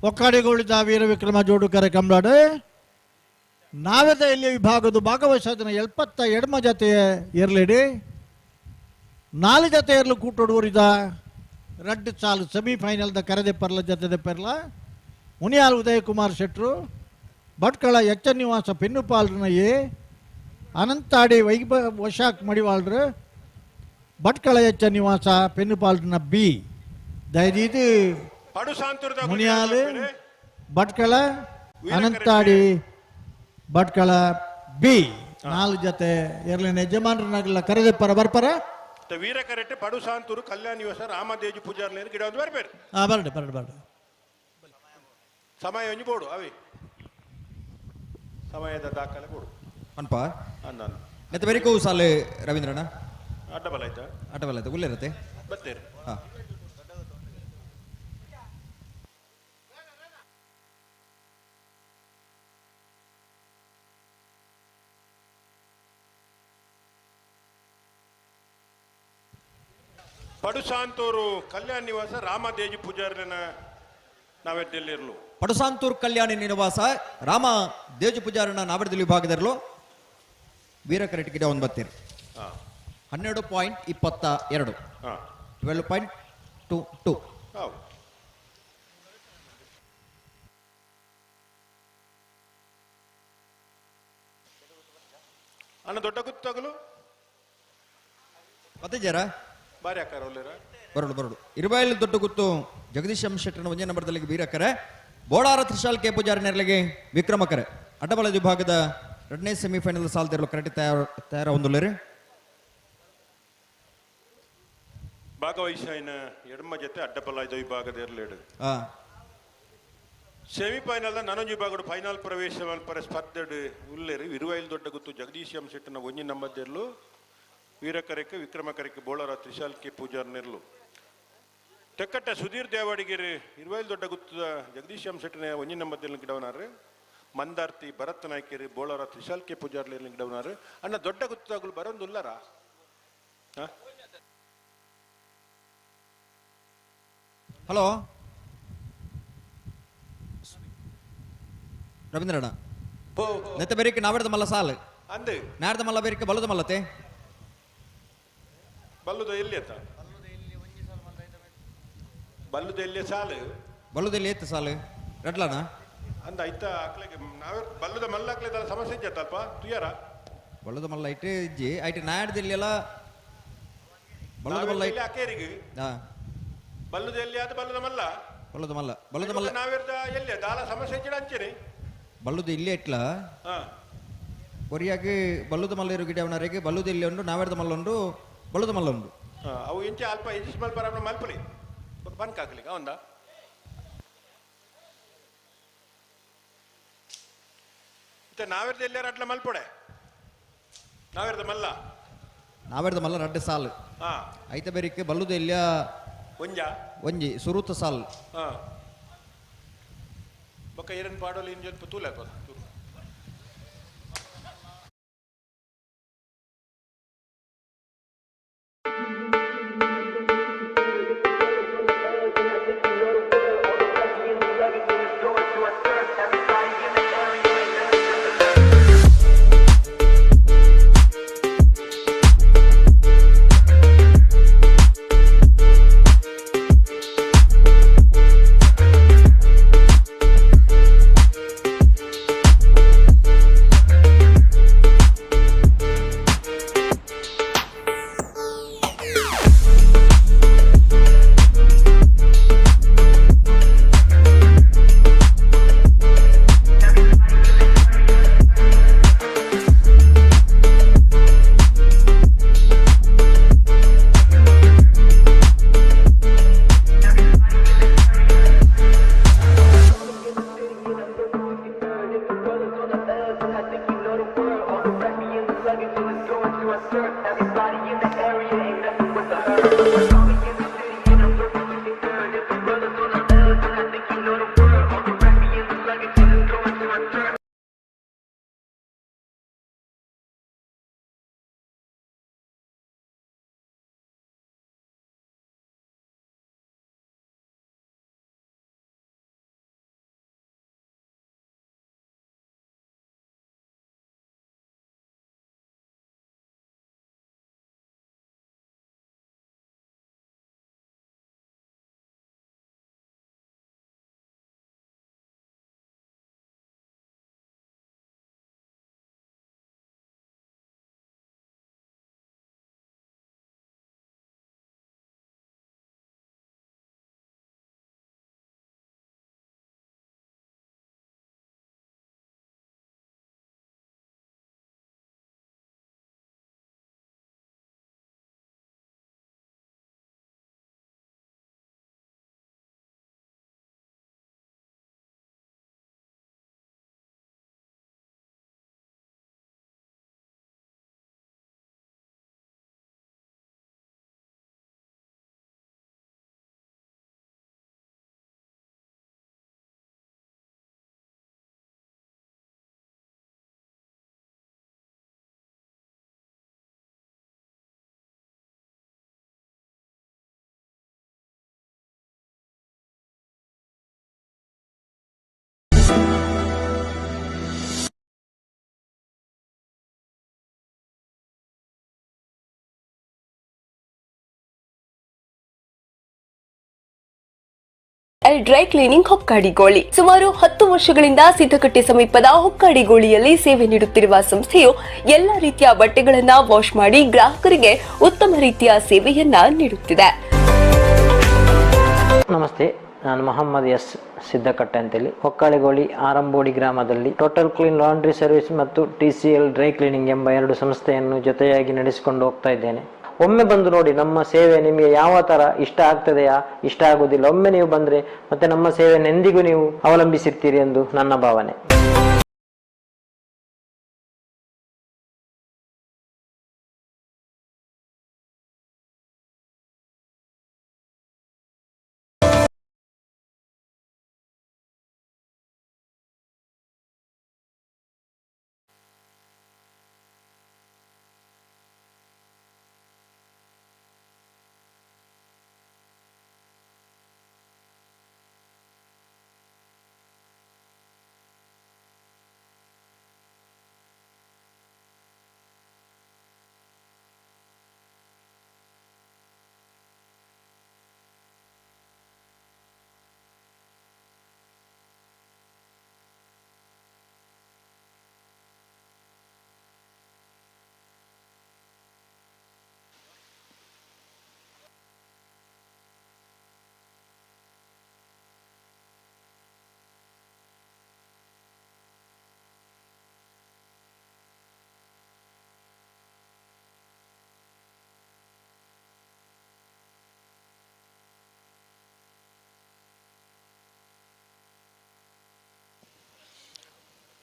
ಒಕ್ಕಾಡಿಗೋಳಿದ ವೀರ ವಿಕ್ರಮ ಜೋಡುಕರೆ ಕಂಬಳಾಡು ನಾವೆದ ಇಲ್ಲಿ ವಿಭಾಗದ ಭಾಗವಹಿಸೋದನ್ನ 72 ಜೊತೆಯ ಇರ್ಲಿಡಿ 4 ಜೊತೆ ಇರ್ಲು ಕೂಟೋಡುವರಿದ ರಡ್ಡು ಸಾಲು ಸೆಮಿಫೈನಲ್ದ ಕರೆದೆ ಪರ್ಲ ಜೊತೆ ಪೆರ್ಲ ಮುನಿಯಾಲ್ ಉದಯ್ ಕುಮಾರ್ ಶೆಟ್ರು ಭಟ್ಕಳ ಎಚ್ ನಿವಾಸ ಪೆನ್ನುಪಾಲ್ರನ ಎ ಅನಂತಾಡಿ ವೈಶಾಖ್ ಮಡಿವಾಳ್ರು ಭಟ್ಕಳ ಎಚ್ ನಿವಾಸ ಪೆನ್ನುಪಾಲ್ರನ ಬಿ ದಯದೀದು ಮುನಿಯಾಲು ಭಟ್ಕಳ ಅನಂತಾಡಿ ಭಟ್ಕಳ ಬಿ 4 ಜೊತೆ ಇರ್ಲಿನ ಯಜಮಾನರನ್ನಾಗಲ್ಲ ಕರೆದೆ ಪರ ಬರ್ಪರ ವೀರ ಕರೆಕ್ಟ್ ಪಡು ಸಾಂತೂರು ಕಲ್ಯಾಣ ನಿವಾಸ ರಾಮದೇಜು ಪೂಜಾರ್ ಗಿಡ ಒಂದು ಬರ್ಬೇರು ಬರ್ರಿ ಸಮಯ ಒಂಜಿ ಬೋಡು ಅವಿ ಸಮಯದ ದಾಖಲೆ ಬೋಡು ಅನ್ಪ ಅಂದಾನು ನೆತ್ತ ಬೆರಿಕೂ ಸಾಲೆ ರವೀಂದ್ರಣ್ಣ ಅಡ್ಡಬಲ ಆಯ್ತಾ ಅಟವಲ್ಲ ಆಯ್ತು ಉಳ್ಳಿರತ್ತೆ ಬತ್ತೇರಿ ಹಾಂ ಪಡುಸಾಂತೂರು ಕಲ್ಯಾಣ ನಿವಾಸ ರಾಮದೇಜಿ ಪೂಜಾರಿನ ನಾವೆಡ್ಡೆಲ್ಲಿರ್ಲು ಪಡುಸಾಂತೂರು ಕಲ್ಯಾಣಿ ನಿವಾಸ ರಾಮ ದೇಜು ಪೂಜಾರನ ನಾವಡದಲ್ಲಿ ವಿಭಾಗದಲ್ಲೂ ವೀರ ಕರೆಕ್ಟ್ ಗಿಡ ಒಂದು ಬತ್ತೀರಿ 12.22 12.22 ಹೌದು ಅಣ್ಣ ದೊಡ್ಡ ಗುತ್ತಗಲು ಮತ್ತೆ ಜರ ಬಾರಿ ಆಕಾರ ಒಳ್ಳೆರ ಬರಡು ಇರುವಾಯಿಲ್ ದೊಡ್ಡ ಗುತ್ತು ಜಗದೀಶ್ ಎಂ ಶೆಟ್ಟರ್ನ ಒಂದೇ ನಂಬರ್ದಲ್ಲಿ ವೀರಕರೆ ಬೋಡಾರ ತ್ರಿಶಾಲ್ ಕೆ ಪೂಜಾರಿ ನೆರಳಿಗೆ ವಿಕ್ರಮಕರೆ ಅಡ್ಡಬಲ ವಿಭಾಗದ 2ನೇ ಸೆಮಿಫೈನಲ್ ಸಾಲ್ದಿರಲು ಕರೆಕ್ಟ್ ತಯಾರ ಹೊಂದುಲ್ಲರಿ ಭಾಗವಹಿಸಿನ ಎಡಮ ಜೊತೆ ಅಡ್ಡಬಲ ಇದು ವಿಭಾಗದ ಎರಲೇಡು ಹಾ ಸೆಮಿಫೈನಲ್ ನನೊಂದು ವಿಭಾಗಡು ಫೈನಲ್ ಪ್ರವೇಶ ಪರ ಸ್ಪರ್ಧೆಡು ಉಲ್ಲೇರು ಇರುವಾಯಿಲ್ ದೊಡ್ಡ ಗುತ್ತು ಜಗದೀಶ್ ಎಂ ಶೆಟ್ಟರ್ನ ಒಂಜಿ ನಂಬರ್ದೆರ್ಲು ವೀರಕರೆಕ್ಕೆ ವಿಕ್ರಮಕರೆಕ್ಕೆ ಬೋಳರ ತ್ರಿಶಾಲ್ ಕೆ ಪೂಜಾರ್ ನೆರಳು ತೆಕ್ಕಟ್ಟ ಸುಧೀರ್ ದೇವಾಡಿಗೆರೆ ಇರುವಾಯಿಲ್ ದೊಡ್ಡ ಗುತ್ತದ ಜಗದೀಶ್ ಎಂ ಶೆಟ್ಟರ್ನ ಒಂಜಿ ನಂಬರ್ದಲ್ಲಿ ಗಿಡವನಾರು ಮಂದಾರ್ತಿ ಭರತ್ ನಾಯ್ಕೇರಿ ಬೋಳರ ತ್ರಿಶಾಲ್ ಕೆ ಪೂಜಾರ್ಲಿ ಗಿಡವನಾರು ಅಣ್ಣ ದೊಡ್ಡ ಗುತ್ತಗಳು ಬರೋಂದುಲ್ಲರ ಹಲೋ ರವೀಂದ್ರಣ್ಣ ನೆತ್ತ ಬೇರಿಕೆ ನಾವೆಡ್ದ ಮಲ್ಲ ಸಾಲು ಅಂದೆ ನಾಡ್ದ ಮಲ್ಲ ಬೇರಿಕೆ ಬಲ್ಲದ ಮಲ್ಲತೆ ಬಲ್ಲುದ ಎಲ್ಲಿ ಅತ್ತ ಬಲ್ಲುದ ಎಲ್ಲಿ ಸಾಲು ಬಲ್ಲುದಲ್ಲಿ ಏತ್ ಸಾಲು ರಡ್ಲನ ಅಂದ ಐತ ಆಕ್ಲಿಗೆ ನಾವೇ ಬಲ್ಲುದ ಮಲ್ಲ ಹಾಕ್ಲಿದ ಸಮಸ್ಯೆ ಇದ್ದಲ್ಪ ತುಯ್ಯಾರ ಬಲ್ಲದ ಮಲ್ಲ ಐಟೆ ಇಜ್ಜಿ ಐಟೆ ನಾಡ್ದಲ್ಲಿ ಎಲ್ಲ ಬಲ್ಲದ ಮಲ್ಲ ಅಕೇರಿಗೆ ಹಾ ಬಲ್ಲುದ ಎಲ್ಲಿ ಅದು ಬಲ್ಲುದ ಮಲ್ಲ ಬಲ್ಲದ ಮಲ್ಲ ನಾವಿರ್ದ ಎಲ್ಲಿ ದಾಲ ಸಮಸ್ಯೆ ಇಚ್ಚಿಡ ಅಂಚೇನೆ ಬಲ್ಲುದು ಇಲ್ಲಿ ಇಟ್ಲ ಹಾ ಕೊರಿಯಾಗಿ ಬಲ್ಲುದ ಮಲ್ಲ ಇರೋ ಗಿಡ ಅವನರಿಗೆ ಬಲ್ಲುದು ಇಲ್ಲಿ ಉಂಡು ನಾವೆಡ್ದ ಮಲ್ಲ ಉಂಡು ಬಲ್ಲುದ ಮಲ್ಲ ಉಂಡು ಅವು ಇಂಚೆ ಅಲ್ಪ ಇಂಚ್ ಮಲ್ಪರ ಮಲ್ಪಲಿ ಬನ್ಕ್ ಹಾಕ್ಲಿಕ್ಕೆ ಅವಂದ ಮತ್ತೆ ನಾವಿರ್ದ ಎಲ್ಲಾರ ಅಟ್ಲ ಮಲ್ಪೊಡೆ ನಾವಿರ್ದ ಮಲ್ಲ ರಡ್ಡೆ ಸಾಲು ಹಾ ಐತ ಬೇರಿಕೆ ಬಲ್ಲುದು ಇಲ್ಲ ಒಂಜಿ ಸುರುತ ಸಾಲು ಹಾ ಬೊಕ್ಕ ಏರನ್ ಪಾಡೋಲಿ ಇಂಜನ್ ತೂಲೆ ಎಲ್ ಡ್ರೈ ಕ್ಲೀನಿಂಗ್ ಹೊಕ್ಕಾಡಿಗೋಳಿ ಸುಮಾರು 10 ವರ್ಷಗಳಿಂದ ಸಿದ್ದಕಟ್ಟೆ ಸಮೀಪದ ಹೊಕ್ಕಾಡಿಗೋಳಿಯಲ್ಲಿ ಸೇವೆ ನೀಡುತ್ತಿರುವ ಸಂಸ್ಥೆಯು ಎಲ್ಲಾ ರೀತಿಯ ಬಟ್ಟೆಗಳನ್ನ ವಾಶ್ ಮಾಡಿ ಗ್ರಾಹಕರಿಗೆ ಉತ್ತಮ ರೀತಿಯ ಸೇವೆಯನ್ನ ನೀಡುತ್ತಿದೆ. ನಮಸ್ತೆ, ನಾನು ಮೊಹಮ್ಮದ್ ಎಸ್ ಸಿದ್ದಕಟ್ಟೆ ಅಂತೇಳಿ ಹೊಕ್ಕಾಳಿಗೋಳಿ ಆರಂಬೋಡಿ ಗ್ರಾಮದಲ್ಲಿ ಟೋಟಲ್ ಕ್ಲೀನ್ ಲಾಂಡ್ರಿ ಸರ್ವಿಸ್ ಮತ್ತು TCL ಡ್ರೈ ಕ್ಲೀನಿಂಗ್ ಎಂಬ 2 ಸಂಸ್ಥೆಯನ್ನು ಜೊತೆಯಾಗಿ ನಡೆಸಿಕೊಂಡು ಹೋಗ್ತಾ ಇದ್ದೇನೆ. ಒಮ್ಮೆ ಬಂದು ನೋಡಿ, ನಮ್ಮ ಸೇವೆ ನಿಮಗೆ ಯಾವ ತರ ಇಷ್ಟ ಆಗ್ತದೆಯಾ ಇಷ್ಟ ಆಗುದಿಲ್ಲ. ಒಮ್ಮೆ ನೀವು ಬಂದ್ರೆ ಮತ್ತೆ ನಮ್ಮ ಸೇವೆಯನ್ನು ಎಂದಿಗೂ ನೀವು ಅವಲಂಬಿಸಿರ್ತೀರಿ ಎಂದು ನನ್ನ ಭಾವನೆ.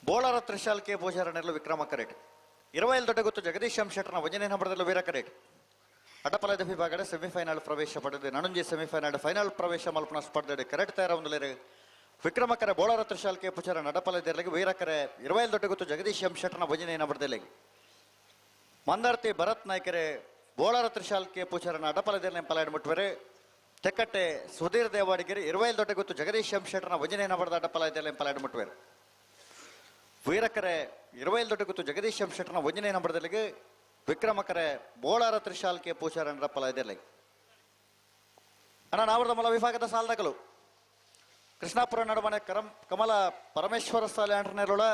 ಬೋಳಾರ ತ್ರಿಶಾಲ್ ಕೆ ಪೂಜಾರನೆಲ್ಲ ವಿಕ್ರಮ ಕರೇಟ್ 25 ದೊಡ್ಡ ಗೊತ್ತು ಜಗದೀಶ್ ಶೆಟ್ಟರ್ನ ವಜನೆ ನಂಬರದಲ್ಲಿ ವೀರ ಕರೇಟ್ ಅಡ್ಡಪಲದ ವಿಭಾಗದ ಸೆಮಿಫೈನಲ್ ಪ್ರವೇಶ ಪಡೆದು ನನಂಜಿ ಸೆಮಿಫೈನಲ್ ಫೈನಲ್ ಪ್ರವೇಶ ಮಲ್ಪನ ಸ್ಪರ್ಧೆ ಕರೆಟ್ ತಯಾರ ಒಂದು ವಿಕ್ರಮ ಕರೆ ಬೋಳಾರ ತ್ರಿಶಾಲ್ ಕೆ ಪೂಜಾರ ನಡಪಲದೆರಲಿಗೆ ವೀರ ಕರೆ 25 ದೊಡ್ಡ ಗೊತ್ತು ಜಗದೀಶ್ ಶೆಟ್ಟರ್ನ ವಜನೆ ನಂಬರದಲ್ಲಿ ಮಂದಾರ್ತಿ ಭರತ್ ನಾಯ್ಕರೆ ಬೋಳಾರ ತ್ರಿಶಾಲ್ ಕೆ ಪೂಜಾರನ ಅಡ್ಡಪಲದಲ್ಲಿ ಪಲಾಯಡ್ ಮುಟ್ಟುವರೆ ತೆಕ್ಕಟ್ಟೆ ಸುಧೀರ್ ದೇವಾಡಿಗೆರೆ 25 ದೊಡ್ಡ ಗೊತ್ತು ಜಗದೀಶ್ ಶೆಟ್ಟರ್ನ ವಜನೆ ನಂಬರದ ಅಡ್ಡಪಲದಲ್ಲಿ ಪಲಾಯಡ್ ಮುಟ್ಟುವರೆ ವೀರಕರೆ 25 ದೊಡ್ಡ ಗೊತ್ತು ಜಗದೀಶ್ ಶೆಟ್ಟರ್ನ ಒಂಜನೇ ನಂಬರದಲ್ಲಿಗೆ ವಿಕ್ರಮಕರೆ ಬೋಳಾರ ತ್ರಿಶಾಲ್ ಕೆ ಪೂಜಾರನ ಪಲಾಯದಲ್ಲಿ ಅಣ್ಣ ನಾವರದ ಮಲ ವಿಭಾಗದ ಸಾಲದಾಗಲು ಕೃಷ್ಣಾಪುರ ನಡುವನೆ ಕಮಲ ಪರಮೇಶ್ವರ ಸಾಲೆ ಅಂಟನೇರೋಳ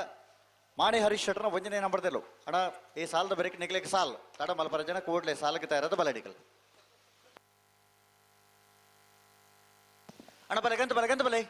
ಮಾಣಿ ಹರೀಶ್ ಶೆಟ್ಟರ್ನ ಒಂಜನೇ ನಂಬರದಲ್ಲೂ ಅಣ್ಣ ಈ ಸಾಲದ ಬೆರಕೆ ನಿಗ್ಲಿಕ್ಕೆ ಸಾಲ್ ತಡ ಮಲಪರ ಜನ ಕೂಡ್ಲೆ ಸಾಲಕ್ಕೆ ತಯಾರದ ಬಲಡಿಕಲ್ ಅಣ್ಣ ಬಲೆಗಂತ ಬಲೆ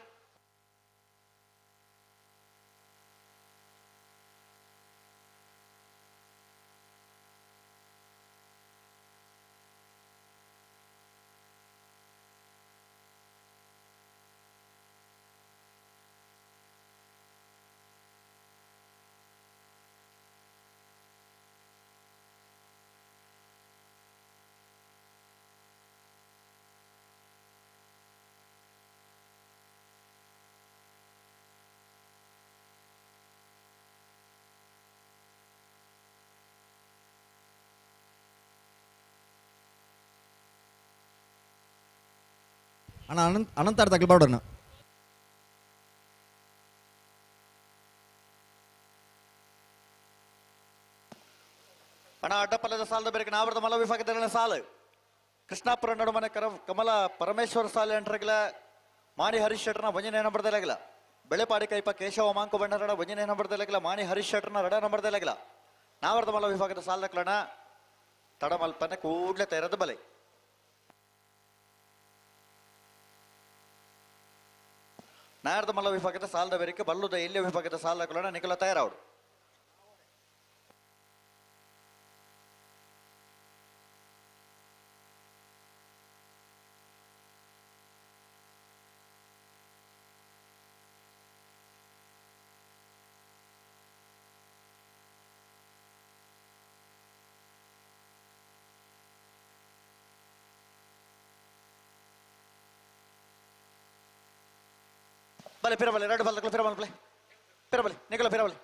ಅಣ್ಣ ಅನಂತಾರ ತಗಲ್ಬಾರ್ದಣ್ಣ. ಅಣ್ಣ ಅಡ್ಡಪಲ್ಲದ ಸಾಲದ ಬೇರೆ ನಾವರದ ಮಲ ವಿಭಾಗದ ಸಾಲು ಕೃಷ್ಣಾಪುರ ನಡುಮನೆ ಕಮಲ ಪರಮೇಶ್ವರ ಸಾಲೆ ಅಂಟ್ರಗಿಲ ಮಾಣಿ ಹರೀಶ್ ಶೆಟ್ಟರ್ನ ಒಂಜನೇ ನಂಬರ್ದಲ್ಲಾಗಿಲ್ಲ ಬೆಳೆಪಾಡಿ ಕೈಪ ಕೇಶವ ಮಾಂಕು ಬಂಡರಡ ಒಂಜನೇ ನಂಬರ್ದಲ್ಲಾಗಿಲ್ಲ ಮಾಣಿ ಹರೀಶ್ ಶೆಟ್ಟರ್ನ ರಡ ನಂಬರ್ದಲ್ಲಾಗಿಲ್ಲ ನಾವರದ ಮಲ ವಿಭಾಗದ ಸಾಲದಕ್ಲಣ ತಡಮಲ್ಪನೆ ಕೂಡ್ಲೆ ತೆರೆದ ಬಲೆ ನಾಯರದ ಮಲ್ಲ ವಿಭಾಗದ ಸಾಲದ ಬೇರಿಕೆ ಬಲ್ಲುದ ಇಲ್ಲಿಯ ವಿಭಾಗದ ಸಾಲಗಳನ್ನ ನಿಖಲ ತಯಾರವಡು ಬಲೆ ಫಿರಬಲೆ ಎರಡು ಬಲ್ದಗಳು ಫಿರಬಲೆ ಫಿರಬಲೆ ನಿಖಲ ಫಿರಬಲೆ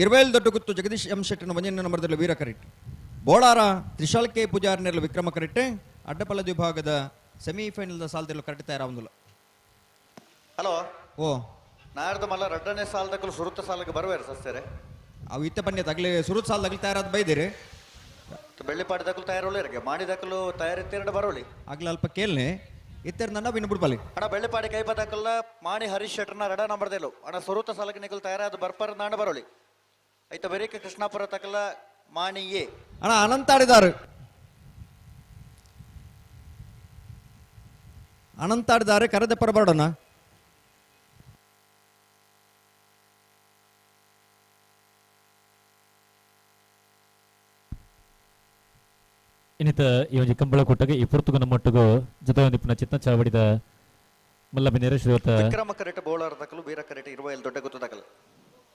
ಇರ್ವೇಲ್ ದೊಡ್ಡಗುತ್ತು ಜಗದೀಶ್ ಎಂ ಶೆಟ್ಟಿನ ಒಂಜನೇ ನಂಬರ್ದಲ್ಲಿ ವೀರ ಕರೆಟ್. ಬೋಳಾರ ತ್ರಿಶಾಲ್ ಕೆ ಪೂಜಾರ್ನೆಲ್ಲ ವಿಕ್ರಮ ಕರೆಟ್. ಅಡ್ಡಪಲ್ಲದ ವಿಭಾಗದ ಸೆಮಿಫೈನಲ್ ಸಾಲದಲ್ಲಿ ಕರೆಕ್ಟ್ ತಯಾರಾವುದಿಲ್ಲ. ಹಲೋ ಓ ನಾಡ್ದು ಮಲ್ಲ ರಡ್ಡನೇ ಸಾಲದಕ್ಕೂ ಸುರುತ್ತ ಸಾಲಕ್ಕೆ ಬರುವೇರು ಸಸ್ಯರೆ ಅವು ಇತ್ತ ಪನ್ಯ ತಗಲಿ ಸುರುತ್ ಸಾಲದಲ್ಲಿ ತಯಾರಾದ ಬೈದಿರಿ ಬೆಳ್ಳಿಪಾಡಿದಕ್ಕೂ ತಯಾರೋಳಿ ಇರಗೆ ಮಾಡಿದಕ್ಕೂ ತಯಾರಿತ್ತೆರಡು ಬರೋಳಿ ಆಗ್ಲ ಅಲ್ಪ ಕೇಳ್ನೆ ಇತ್ತರ ನನ್ನ ವಿನ್ ಬಿಡ್ಬಲಿ ಅಣ್ಣ ಬೆಳ್ಳಿಪಾಡಿ ಕೈಪದಕ್ಕಲ್ಲ ಮಾಣಿ ಹರೀಶ್ ಶೆಟ್ರನ ರಡ ನಂಬರ್ದೇಲು ಅಣ್ಣ ಸುರುತ್ತ ಸಾಲಕ್ಕೆ ನಿಕಲ್ ತಯಾರಾದ ಬರ್ಪರ್ ನಾಡು ಬರೋಳಿ ಐತ ಬೆರೀಕ ಕೃಷ್ಣಾಪುರ ತಕ್ಕಲ್ಲ ಮಾಣಿ ಎ ಅಣ್ಣ ಅನಂತಾಡಿದಾರು ಅನಂತಾಡಿದಾರೆ ಕರೆದ ಪರಬಾಡೋಣ. ಇನ್ನಿತ ಈ ಒಂದು ಕಂಬಳ ಕೊಟ್ಟಾಗ ಈ ಪುರ್ತುಗನ ಮೊಟ್ಟಗು ಜೊತೆ ಒಂದಿಪ್ಪನ ಚಿತ್ತ ಚಾವಡಿದ ಮಲ್ಲಬಿನೇರ ಶ್ರೀಯುತ ವಿಕ್ರಮ ಕರೆಟ್ ಬೋಳರ್ ದಕ್ಕಲು ವೀರ ಕರೆಟ್ ಇರುವ ಎಲ್ಲಿ ದೊಡ್ಡ ಗೊತ್ತು ದಕ್ಕಲು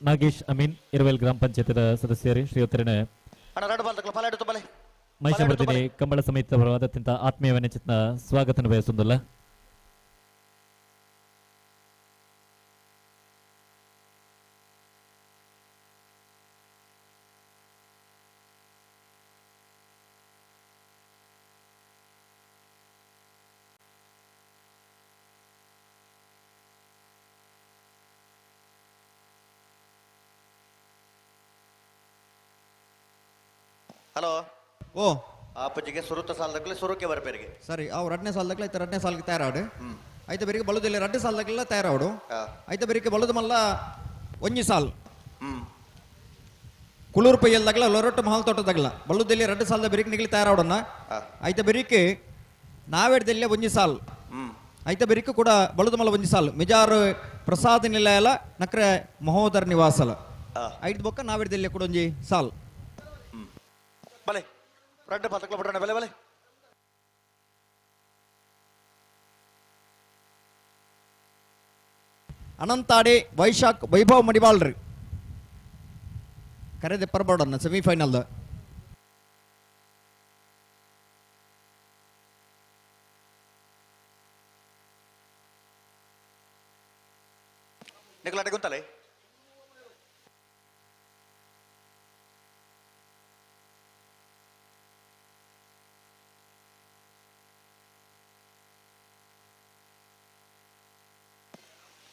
ನಾಗೇಶ್ ಅಮೀನ್ ಇರುವೆಲ್ ಗ್ರಾಮ ಪಂಚಾಯತ್ದ ಸದಸ್ಯರು ಶ್ರೀಯುತರನೆ ಅಣ್ಣ ರಡ ಬಾಲ್ ದಕ್ಕಲು ಫಲ ಇಡುತ್ತ ಬಲೆ ಮೈಸೂರು ಕಂಬಳ ಸಮಿತಿ ಪರವಾದ ಅತ್ಯಂತ ಆತ್ಮೀಯವನ್ನೇ ಚಿತ್ತ ಸ್ವಾಗತನ ಬಯಸುವುದಿಲ್ಲ. ಹಲೋ ಓ ಆಪಜಿಗೆ ಸುರುತ್ತ ಸಾಲದಕ್ಕಲೆ ಸುರುಕ್ಕೆ ಬರಪೇರಿಗೆ ಸರಿ ಅವು ಎರಡನೇ ಸಾಲದಕ್ಲ ಐತೆ ಎರಡನೇ ಸಾಲಕ್ಕೆ ತಯಾರಾಡು ಐತೆ ಬೇರಿಗೆ ಬಳುದಿಲ್ಲ ಎರಡನೇ ಸಾಲದಕ್ಕೆಲ್ಲ ತಯಾರಾಡು ಐತೆ ಬೇರಿಗೆ ಬಳುದು ಮಲ್ಲ ಒಂಜಿ ಸಾಲ್ ಕುಳೂರು ಪೈಯಲ್ದಾಗಲ ಲೊರೊಟ್ಟು ಮಹಾಲ್ ತೋಟದಾಗಲ ಬಳುದಲ್ಲಿ ಎರಡು ಸಾಲದ ಬೇರಿಗೆ ನಿಗಲಿ ತಯಾರಾಡೋಣ. ಐತೆ ಬೇರಿಗೆ ನಾವೇಡ್ದಲ್ಲೇ ಒಂಜಿ ಸಾಲ್ ಐತೆ ಬೇರಿಗೆ ಕೂಡ ಬಳುದು ಮಲ್ಲ ಒಂಜಿ ಸಾಲ್ ಮಿಜಾರು ಪ್ರಸಾದ ನಿಲಯಲ ನಕ್ರೆ ಮಹೋದರ ನಿವಾಸಲ ಐದು ಬೊಕ್ಕ ನಾವೇಡ್ದಲ್ಲೇ ಕೂಡ ಒಂಜಿ ಸಾಲ್ ಬಲೆ ರಡ್ಡ ಪದಕಲ ಬಿಡೋಣ ಬಲೆ ಬಲೆ ಅನಂತಾಡಿ ವೈಶಾಖ್ ವೈಭವ್ ಮಡಿವಾಳ್ರಿ ಕರೆದೆ ಪರ್ಬಾಡನ್ನ ಸೆಮಿಫೈನಲ್ ನಿಕಲಾಟೆ ಗೊತ್ತಲೆ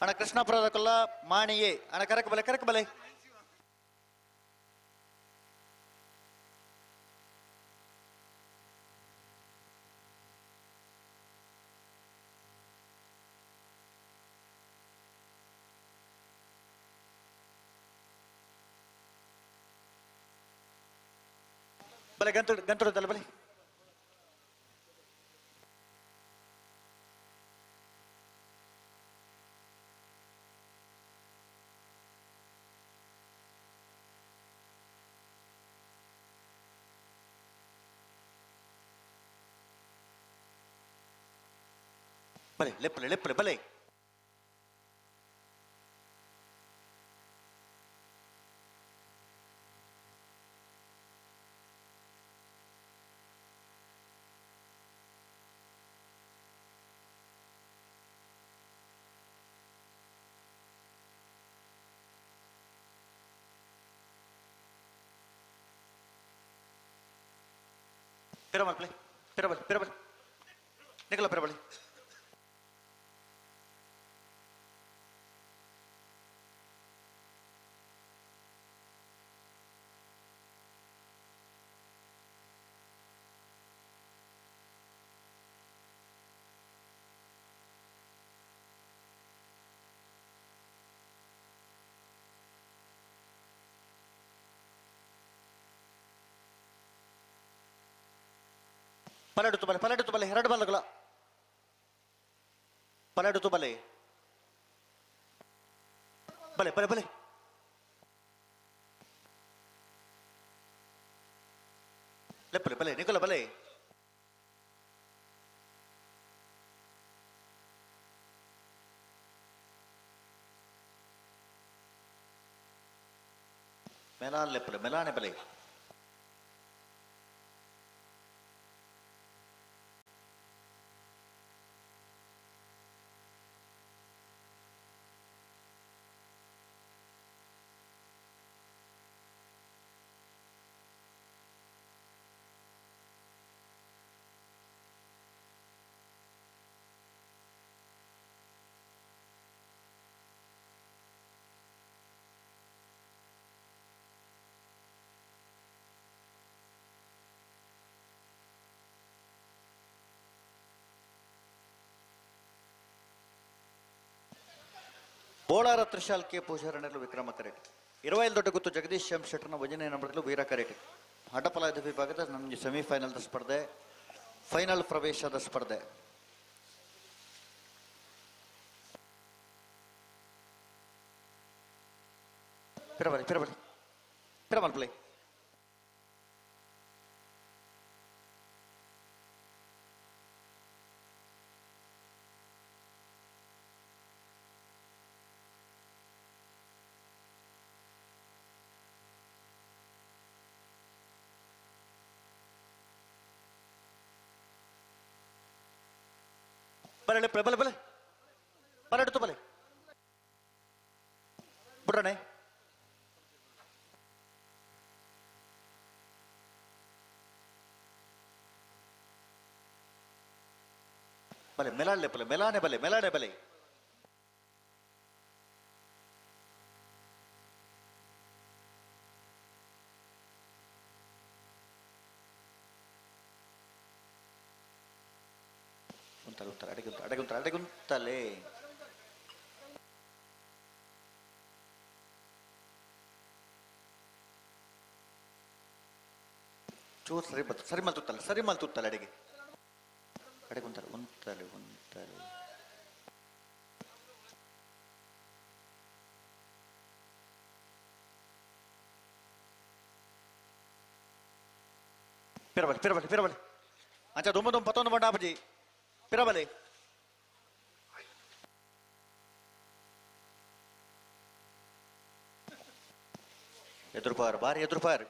ಅಣ್ಣ ಕೃಷ್ಣಾಪುರದಕ್ಕಲ್ಲ ಮಾಣಿಯೇ ಅಣ್ಣ ಕರಕ ಬಲೆ ಕರಕ ಬಲೆ ಬಲೆ ಗಂತುಡು ಗಂತುಡದಲ್ಲ ಬಲೆ ಬಲೆ ಲೆಪ್ಪಲೆ ಲೆಪ್ಪಲೆ ಬಲೆ ಪಿರಬಲ್ ಪಿರಬಲ್ ಪಿರಬಲ್ ನಿಕಲ ಪಿರಬಲ್ ಪಲಡುತ್ತು ಬಲೆ ಎರಡು ಬಾಲ್ಗಳ ಪಲಡುತ್ತು ಬಲೆ ಬಲೆ ಬಲೆ ಬಲೆ ಲೆಪ್ಪಲೆ ಬಲೆ ನಿಕೋಲ ಬಲೆ ಮೆಲಾನ್ ಲೆಪ್ಪಲೆ ಮೆಲಾನೆ ಬಲೆ ಬೋಳಾರ ತ್ರಿಶಾಲ್ ಕೆ ಪೂಜಾರನೆರಲು ವಿಕ್ರಮ ಕರೆಟ್ 25 ದೊಡ್ಡ ಗುತ್ತು ಜಗದೀಶ್ ಎಂ ಶೆಟ್ಟರ್ನ 1ನೇ ನಂಬರ್ಲು ವೀರ ಕರೆಟ್ ಅಡ್ಡಪಲಾಯದ ವಿಭಾಗದ ನಮಗೆ ಸೆಮಿಫೈನಲ್ದ ಸ್ಪರ್ಧೆ ಫೈನಲ್ ಪ್ರವೇಶದ ಸ್ಪರ್ಧೆ ಪಿರಮಲ್ ಪ್ಲೇ ಬಲೆ ಬಲೆ ಬಲೆ ಬಲೆ എടുത്തു ಬಲೆ ಬಿಡ್ರಣೆ ಬಲೆ ಮೆಲಾಳೆ ಬಲೆ ಮೆಲಾನೆ ಬಲೆ ಮೆಲಾನೆ ಬಲೆ ಅಡಗುಂತಲೆ ಚೂರು ಸರಿ ಮಲ್ತುತ್ತಲೆ ಅಡಿಗೆ ಅಡಗುಂತಲೆ ಉಂತಲೆ ಪಿರಬಲೆ ಅಂಚ ದುಂಬ ಪತ್ತೊಂದು ಬಂಡ ಆಪಜಿ ಪಿರಬಲೆ ಎದುರುಪಾರು ಬಾರಿ ಎದುರುಪಾರು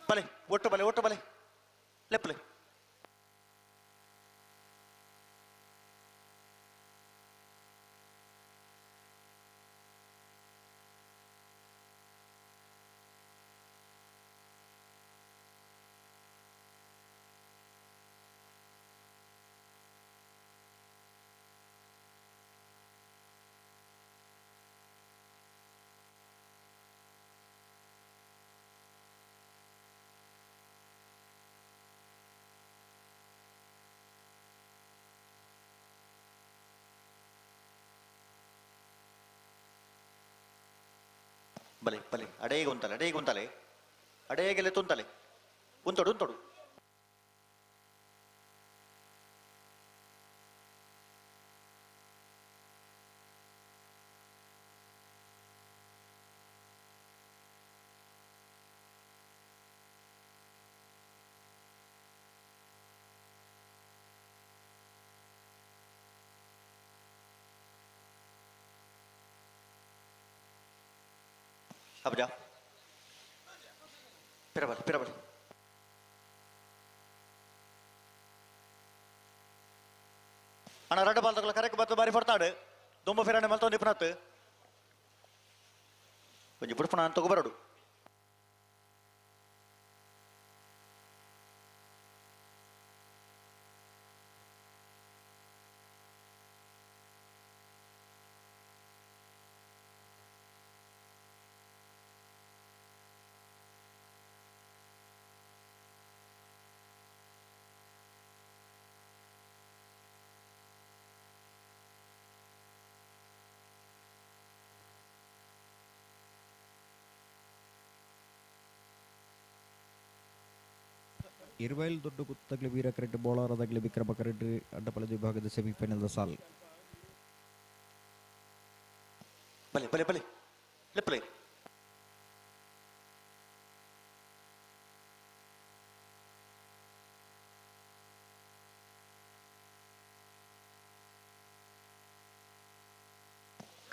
ಬಲೆ ಒಟ್ಟು ಬಲೆ ಲೆಪ್ಪಲೆ ಬಲೆ ಬಲೆ ಅಡೇಗೆ ಉಂತಲೆ ಅಡೇಗೆಲೆ ತುಂತಲೆ ಉಂತೊಡು अब जा पिरबल ಅಣ್ಣ ರೆಡ್ ಬಾಲ್ ತಗೊಳ್ಳ ಕರೆಕ್ಟ್ ಬತ್ತು ಬಾರಿ ಹೊಡ್ತಾಡು ದುಂಬ ಫಿರಾಣೆ ಮಲ್ತೊಂದು ಇಪ್ಪನತ್ತು ಒಂಜಿ ಬುಡ್ಪುಣ ಅಂತ ತಗೋಬರಡು ಇರುವೈಲ್ ದೊಡ್ಡ ಗುತ್ತಾಗ್ಲಿ ವೀರ ಕರೆಟ್ ಬೋಳಾರದಾಗ್ಲಿ ವಿಕ್ರಮ ಕರೆಟ್ ಅಡ್ಡಪಲದ ವಿಭಾಗದ ಸೆಮಿಫೈನಲ್ದ ಸಾಲ್ ಬಲೆ ಲೆಪ್ಪಲೆ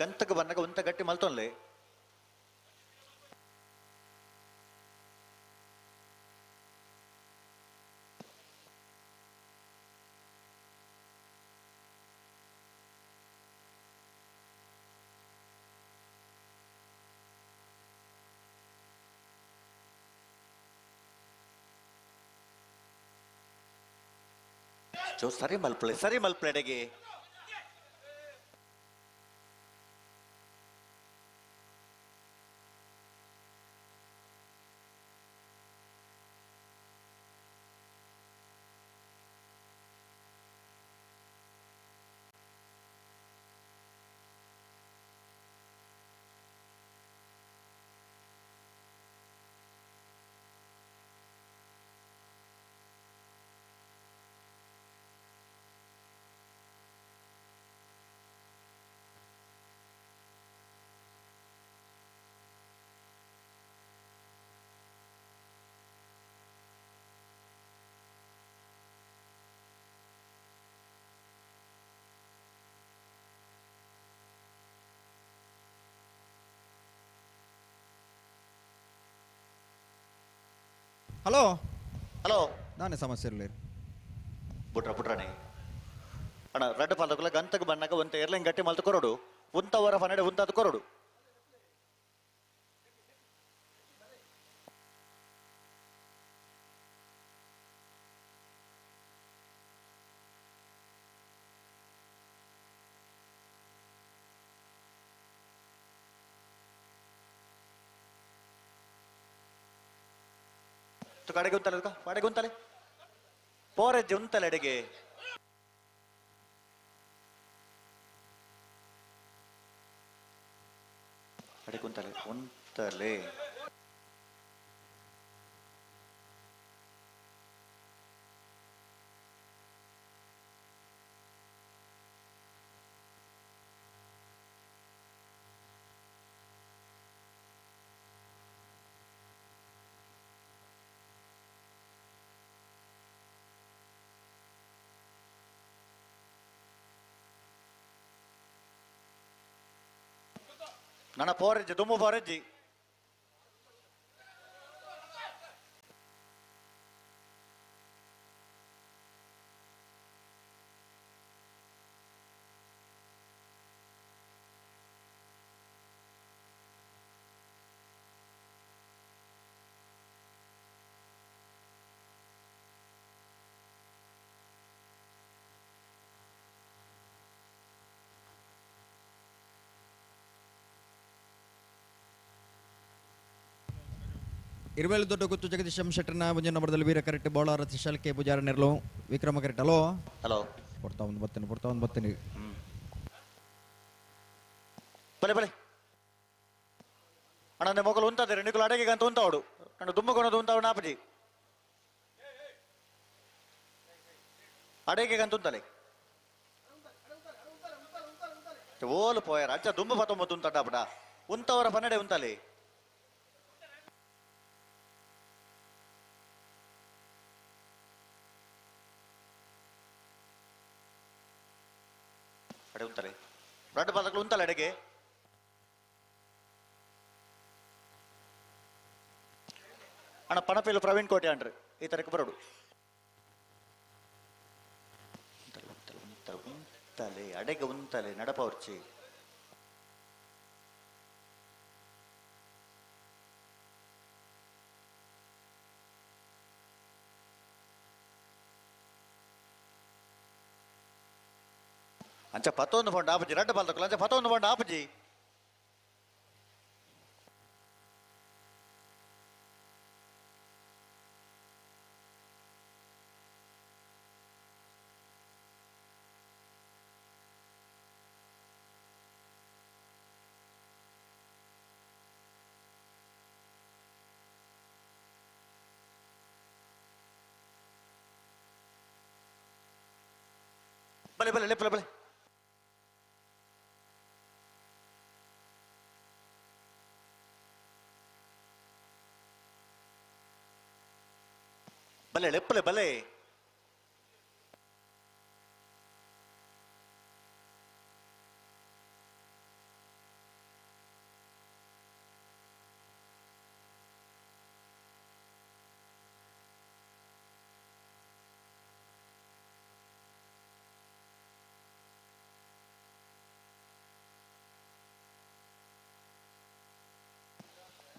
ಗಂತಗ ಬನ್ನಗ ಒಂತ ಗಟ್ಟಿ ಮಲ್ತೊನ್ಲೆ ರಾಜು ಸರಿ ಮಲ್ಪಳೆಡೆಗೆ ಹಲೋ ಹಲೋ ನಾನೇ ಸಮಸ್ಯೆ ಇರಲಿ ಬುಟ್ರಾಣಿ ಅಣ್ಣ ರೆಡ್ ಪಾಲ್ದಕ್ಕಲ್ಲ ಗಂತಕ್ಕೆ ಬಣ್ಣಕ್ಕೆ ಒಂತ ಏರ್ಲೈನ್ ಗಟ್ಟಿ ಮಲ್ತು ಕೊರಡು ಉಂತವರ ಫನಡೆ ಉಂತದು ಕೊರಡು ಕಡೆಗೆ ಉಂತಲೆ ಕಡೆಗೆ ಉಂತಲೆ ಪೋರೆಜ್ಜೆ ಉಂತಲೆ ಅಡೆಗೆ ಅಡೆಗೆ ಉಂತಲೆ ಉಂತಲೆ ನನ್ನ ಪೋರೆಜ್ಜಿ ತುಂಬ ಪೋರೆಜ್ಜಿ ಇರುವೆಲ್ ದೊಡ್ಡ ಗುತ್ತು ಜಗದೀಶಂ ಶೆಟ್ಟರ್ನ ಮುಂಜಾನೆ ನಂಬರ್ದಲ್ಲಿ ವೀರ ಕರೆಕ್ಟ್ ಬೌಲರ್ ತಿಶಾಲ್ ಕೆ ಪೂಜಾರ ನೆರಳು ವಿಕ್ರಮ ಕರೆಕ್ಟ್ ಹಲೋ ಹಲೋ ಬರ್ತಾ ಒಂದು ಬರ್ತೀನಿ ಬಲೆ ಬಲೆ ಅಣ್ಣ ನಿಮ್ಮ ಮಗಳು ಉಂತಾದ್ರೆ ನಿಕ್ಕಲು ಅಡಗಿಗೆ ಅಂತ ಉಂತಾವಡು ನನ್ನ ದುಮ್ಮಗೊಂಡು ಉಂತಾವಡು ನಾಪಜಿ ಅಡಗಿಗೆ ಅಂತ ಉಂತಲೆ ಓಲು ಪೋಯರ ಅಜ್ಜ ದುಂಬು 19 ಉಂತಾಡ ಉಂತವರ ಪನ್ನಡೆ ಉಂತಲೆ ಅಡೆ ಉಂತಲೆ ರೆಡ್ ಬಾಲ್ಗಳು ಉಂತಲ್ಲ ಅಡೆಗೆ ಅಣ್ಣ ಪಣಪೇಲು ಪ್ರವೀಣ್ ಕೋಟೆ ಅಂಡ್ರಿ ಈ ತರಕ್ಕೆ ಬರೋಡು ಉಂತಲೆ ಅಡೆಗೆ ಉಂತಲೆ ನಡಪವರ್ಚಿ ಅಂಚ 11 ಪೌಂಡ್ ಆಪಜಿ ರೆಡ್ ಬಾಲ್ ತಗೊಳ್ಳ ಅಂಚ 11 ಪೌಂಡ್ ಆಪಜಿ ಬಲೆ ಬಲೆ ಲೆಪ್ಪಲೆ ಬಲೆ ಬಲೆ ಲೆಪ್ಪಲೆ ಬಲೆ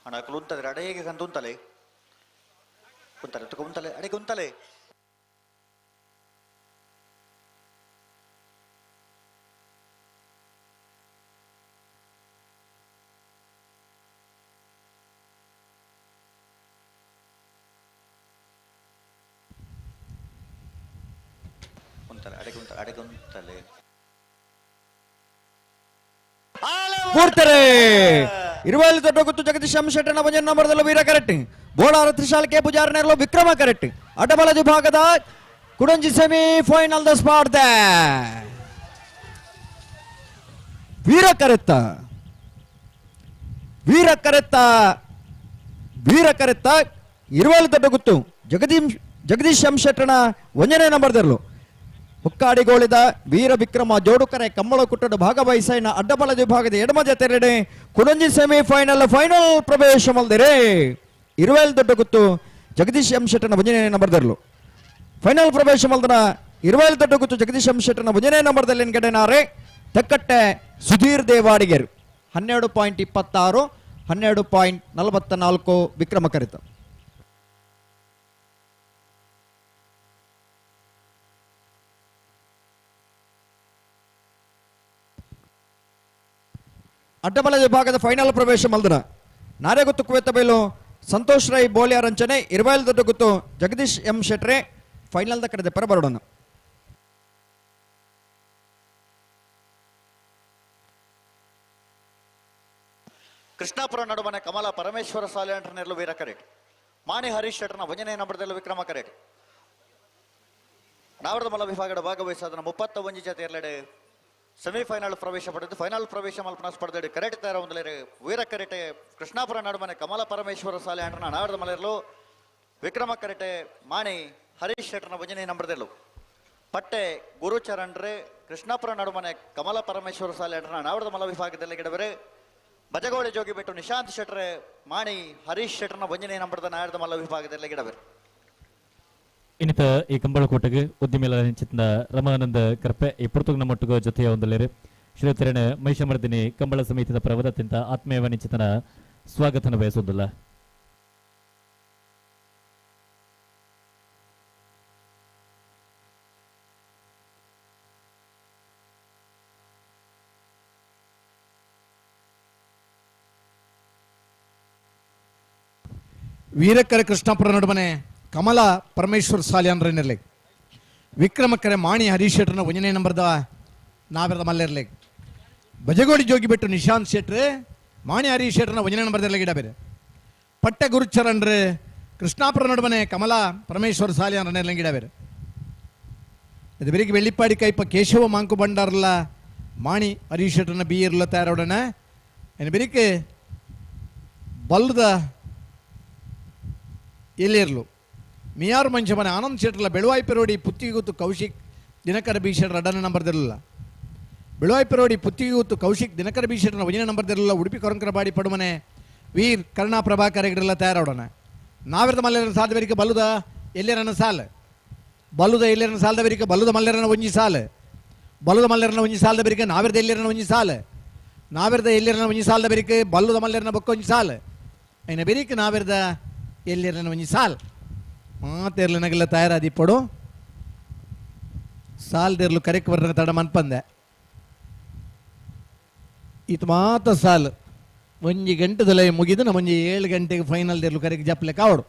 ಅಣ್ಣ ಅಕ್ಕಲು ಉಂತದ್ರೆ ಅಡೆಗೆ ಕಂತ ಉಂತಲೆ ಉಂತಲೆ ತುಕ ಉಂತಲೆ ಅಡೆಗೆ ಉಂತಲೆ ಅಡೆಗುಂತಲೆ ಕೂಡ್ತಾರೆ 20 ದೊಡ್ಡ ಗುತ್ತು ಜಗದೀಶ್ ಎಂ ಶೆಟ್ಟನ ಭಜನ್ ನಂಬರ್ದಲ್ಲೂ ವೀರ ಕರೆಕ್ಟ್ ಬೋಳಾರ ತ್ರಿಶಾಲ್ ಕೆ ಪೂಜಾರನೆರಲು ವಿಕ್ರಮ ಕರೆಕ್ಟ್ ಅಡ್ಡಬಲ ವಿಭಾಗದ ಕುಡಂಜಿ ಸೆಮಿ ಫೈನಲ್ ದ ಸ್ಪರ್ಧೆ ವೀರ ಕರೆತ್ತ ವೀರ ಕರೆತ್ತ ವೀರ ಕರೆತ್ತ 20 ದೊಡ್ಡ ಗುತ್ತು ಜಗದೀಶ್ ಎಂ ಶೆಟ್ಟನ 1ನೇ ನಂಬರ್ದಲ್ಲೂ ಹುಕ್ಕಾಡಿಗೋಳಿದ ವೀರ ವಿಕ್ರಮ ಜೋಡುಕರೆ ಕಮ್ಮಳ ಕುಟ್ಟಡ ಭಾಗವಹಿಸೈನ ಅಡ್ಡಬಲ ವಿಭಾಗದ ಎಡಮ ಜತೆರೆಡೆ ಕುಡಂಜಿ ಸೆಮಿ ಫೈನಲ್ ಪ್ರವೇಶ ಮಲ್ದಿರೆ 20 ದೊಡ್ಡ ಗುತ್ತು ಜಗದೀಶ್ ಎಂ ಶೆಟ್ಟನ 1ನೇ ನಂಬರ್ದಲ್ಲೂ ಫೈನಲ್ ಪ್ರವೇಶ ಮಲ್ದನ 20 ದೊಡ್ಡ ಗುತ್ತು ಜಗದೀಶ್ ಎಂ ಶೆಟ್ಟನ 1ನೇ ನಂಬರ್ದಲ್ಲಿ ಗಡೆನಾರೆ ತಕ್ಕಟ್ಟೆ ಸುಧೀರ್ ದೇವಾಡಿಗರು 12.26 12.44 ವಿಕ್ರಮ ಕರೆತ ಅಡ್ಡಬಲ ವಿಭಾಗದ ಫೈನಲ್ ಪ್ರವೇಶ ಮಲ್ದನ ನಾರೆಗುತ್ತು ಕುವೆತಬೇಲು ಸಂತೋಷ್ ರೈ ಬೋಲಿಯಾ ರಂಚನೆ 20 ದೊಡ್ಡ ಗುತ್ತು ಜಗದೀಶ್ ಎಂ ಶೆಟ್ರೆ ಫೈನಲ್ ದ ಕರೆದ ಪರ ಬರೋಣ ಕೃಷ್ಣಾಪುರ ನಡುಮನೆ ಕಮಲ ಪರಮೇಶ್ವರ ಸಾಲಿಯಂಟರ್ನೆರಲು ವೀರ ಕರೆಟ್ ಮಾಣಿ ಹರೀಶ್ ಶೆಟ್ಟರ್ನ 1ನೇ ನಂಬರ್ದಲ್ಲೂ ವಿಕ್ರಮ ಕರೆಟ್ ನಾವರದ ಮಲ್ಲ ವಿಭಾಗದ ಭಾಗವಹಿಸಾದನ 31 ಜತೆ ಎರಲೆಡೆ ಸೆಮಿಫೈನಲ್ ಪ್ರವೇಶ ಪಡೆದು ಫೈನಲ್ ಪ್ರವೇಶ ಮಲ್ಪನ ಸ್ಪರ್ಧೆ ಕರೆಟ್ ತಯಾರ ಒಂದಲೇ ವೀರ ಕರೆಟೆ ಕೃಷ್ಣಾಪುರ ನಡುಮನೆ ಕಮಲ ಪರಮೇಶ್ವರ ಸಾಲಿಯಂಟರ್ನ ನಾವರದ ಮಲೆಯರ್ಲು ವಿಕ್ರಮ ಕರೆಟೆ ಮಾಣಿ ಹರೀಶ್ ಶೆಟ್ಟರ್ನ 1ನೇ ನಂಬರ್ದಲ್ಲೂ ಪಟ್ಟೆ ಗುರುಚರಣ್ರೆ ಕೃಷ್ಣಾಪುರ ನಡುಮನೆ ಕಮಲ ಪರಮೇಶ್ವರ ಸಾಲಿಯಂಟರ್ನ ನಾವರದ ಮಲ್ಲ ವಿಭಾಗದಲ್ಲಿ ಗಿಡವರೆ ಬಜಗೋಳಿ ಜೋಗಿ ಬಿಟ್ಟು ನಿಶಾಂತ್ ಶೆಟ್ರೆ ಮಾಣಿ ಹರೀಶ್ ಶೆಟ್ಟರ್ನ 1ನೇ ನಂಬರ್ದ ನಾಯರದ ಮಲ್ಲ ವಿಭಾಗದಲ್ಲಿ ಗಿಡವರೆ ಇನ್ನಿತ ಈ ಕಂಬಳಕೋಟೆಗೆ ಉದ್ಯಮಿಲ ಚಿತ್ನ ರಮಾನಂದ ಕರ್ಪೆ ಈ ಪುರ್ತುಗ್ನ ಮಟ್ಟುಗ ಜೊತೆಯ ಒಂದಲೇರು ಶ್ರೀತರಣ ಮಹಿಷಮರ್ದಿನಿ ಕಂಬಳ ಸಮಿತಿಯ ಪ್ರವದತ್ಯಂತ ಆತ್ಮೀಯ ನಿಶ್ಚಿತನ ಸ್ವಾಗತನ ಬಯಸುವುದಿಲ್ಲ ವೀರಕರೆ ಕೃಷ್ಣಾಪುರ ನಡುಮನೆ ಕಮಲ ಪರಮೇಶ್ವರ್ ಸಾಲಿಯನ್ರನ್ನಿರ್ಲಿ ವಿಕ್ರಮಕರೆ ಮಾಣಿ ಹರೀಶ್ ಶೆಟ್ರನ 1ನೇ ನಂಬರ್ದ ನಾವೆರದ ಮಲ್ಲಿರ್ಲಿ ಬಜಗೋಳಿ ಜೋಗಿ ಬಿಟ್ಟು ನಿಶಾಂತ್ ಶೆಟ್ರೆ ಮಾಣಿ ಹರೀಶ್ ಶೆಟ್ರನ 1ನೇ ನಂಬರ್ದಲ್ಲಿ ಗಿಡಬೇರೆ ಪಟ್ಟೆ ಗುರುಚರಣ್ರೆ ಕೃಷ್ಣಾಪುರ ನಡುಮನೆ ಕಮಲ ಪರಮೇಶ್ವರ್ ಸಾಲಿಯನ್ರನ್ನಿರ್ಲಿ ಗಿಡಬೇರೆ ಇದು ಬೆರಿಗೆ வெள்ளிப்பாடி ಕೈಪ ಕೇಶವ ಮಾಂಕು ಬಂಡಾರಲ್ಲ ಮಾಣಿ ಹರೀಶ್ ಶೆಟ್ರನ ಬಿ ಇರ್ಲ ತಯಾರೋಡನೆ ಏನು ಬೆರಿಗೆ ಬಲ್ಲದ ಎಲ್ಲಿರ್ಲು ಮಿಯಾರ್ ಮಂಚಮನೆ ಆನಂದ್ ಶೆಟ್ರಲ್ಲ ಬೆಳುವಾಯ್ಪೆರೋಡಿ ಪುತ್ತಿಗೂತು ಕೌಶಿಕ್ ದಿನಕರ ಬಿ ಶೆಟ್ರ 2ನೇ ನಂಬರ್ದಿರಲಿಲ್ಲ ಬೆಳುವಾಯ್ಪೆರೋಡಿ ಪುತ್ತಿಗೂತು ಕೌಶಿಕ್ ದಿನಕರ ಬಿ ಶೆಟ್ರನ 1ನೇ ನಂಬರ್ದಿರಲಿಲ್ಲ ಉಡುಪಿ ಕೊರಂಕರಬಾಡಿ ಪಡುಮನೆ ವೀರ್ ಕರ್ಣಾ ಪ್ರಭಾಕರ್ ಗಿಡಲ್ಲ ತಯಾರೋಡಣ ನಾವಿರದ ಮಲ್ಲೆರನ ಸಾಲದವರಿಗೆ ಬಲ್ಲುದ ಎಲ್ಲೆರನ ಸಾಲ ಬಲ್ಲುದ ಎಲ್ಲೆರನ ಸಾಲದವರಿಗೆ ಬಲ್ಲುದ ಮಲ್ಲೆರನ 1 ಸಾಲ ಬಲ್ಲುದ ಮಲ್ಲೆರನ 1 ಸಾಲದವರಿಗೆ ನಾವಿರದ ಎಲ್ಲೆರನ 1 ಸಾಲ ನಾವಿರದ ಎಲ್ಲೆರನ 1 ಸಾಲದವರಿಗೆ ಬಲ್ಲುದ ಮಲ್ಲೆರನ ಬೊಕ್ಕ 1 ಸಾಲ అయిన ಬೆರಿಕೆ ನಾವಿರದ ಎಲ್ಲೆರನ 1 ಸಾಲ್ ಮಾತೆರ್ಲನಗೆಲ್ಲ ತಯಾರಾದಿ ಪಡು ಸಾಲ್ದೆರ್ಲು ಕರೆಕ್ ಬರ್ನ ತಡ ಮನ್ಪಂದೆ ಇದು ಮಾತ ಸಾಲ್ 1 ಗಂಟೆದಲ್ಲ ಮುಗಿದು ನಮ್ಮಂಜಿ 7 ಗಂಟೆಗೆ ಫೈನಲ್ ದೇರ್ಲು ಕರೆಕ್ ಜಪ್ಲೆ ಕಾವಡು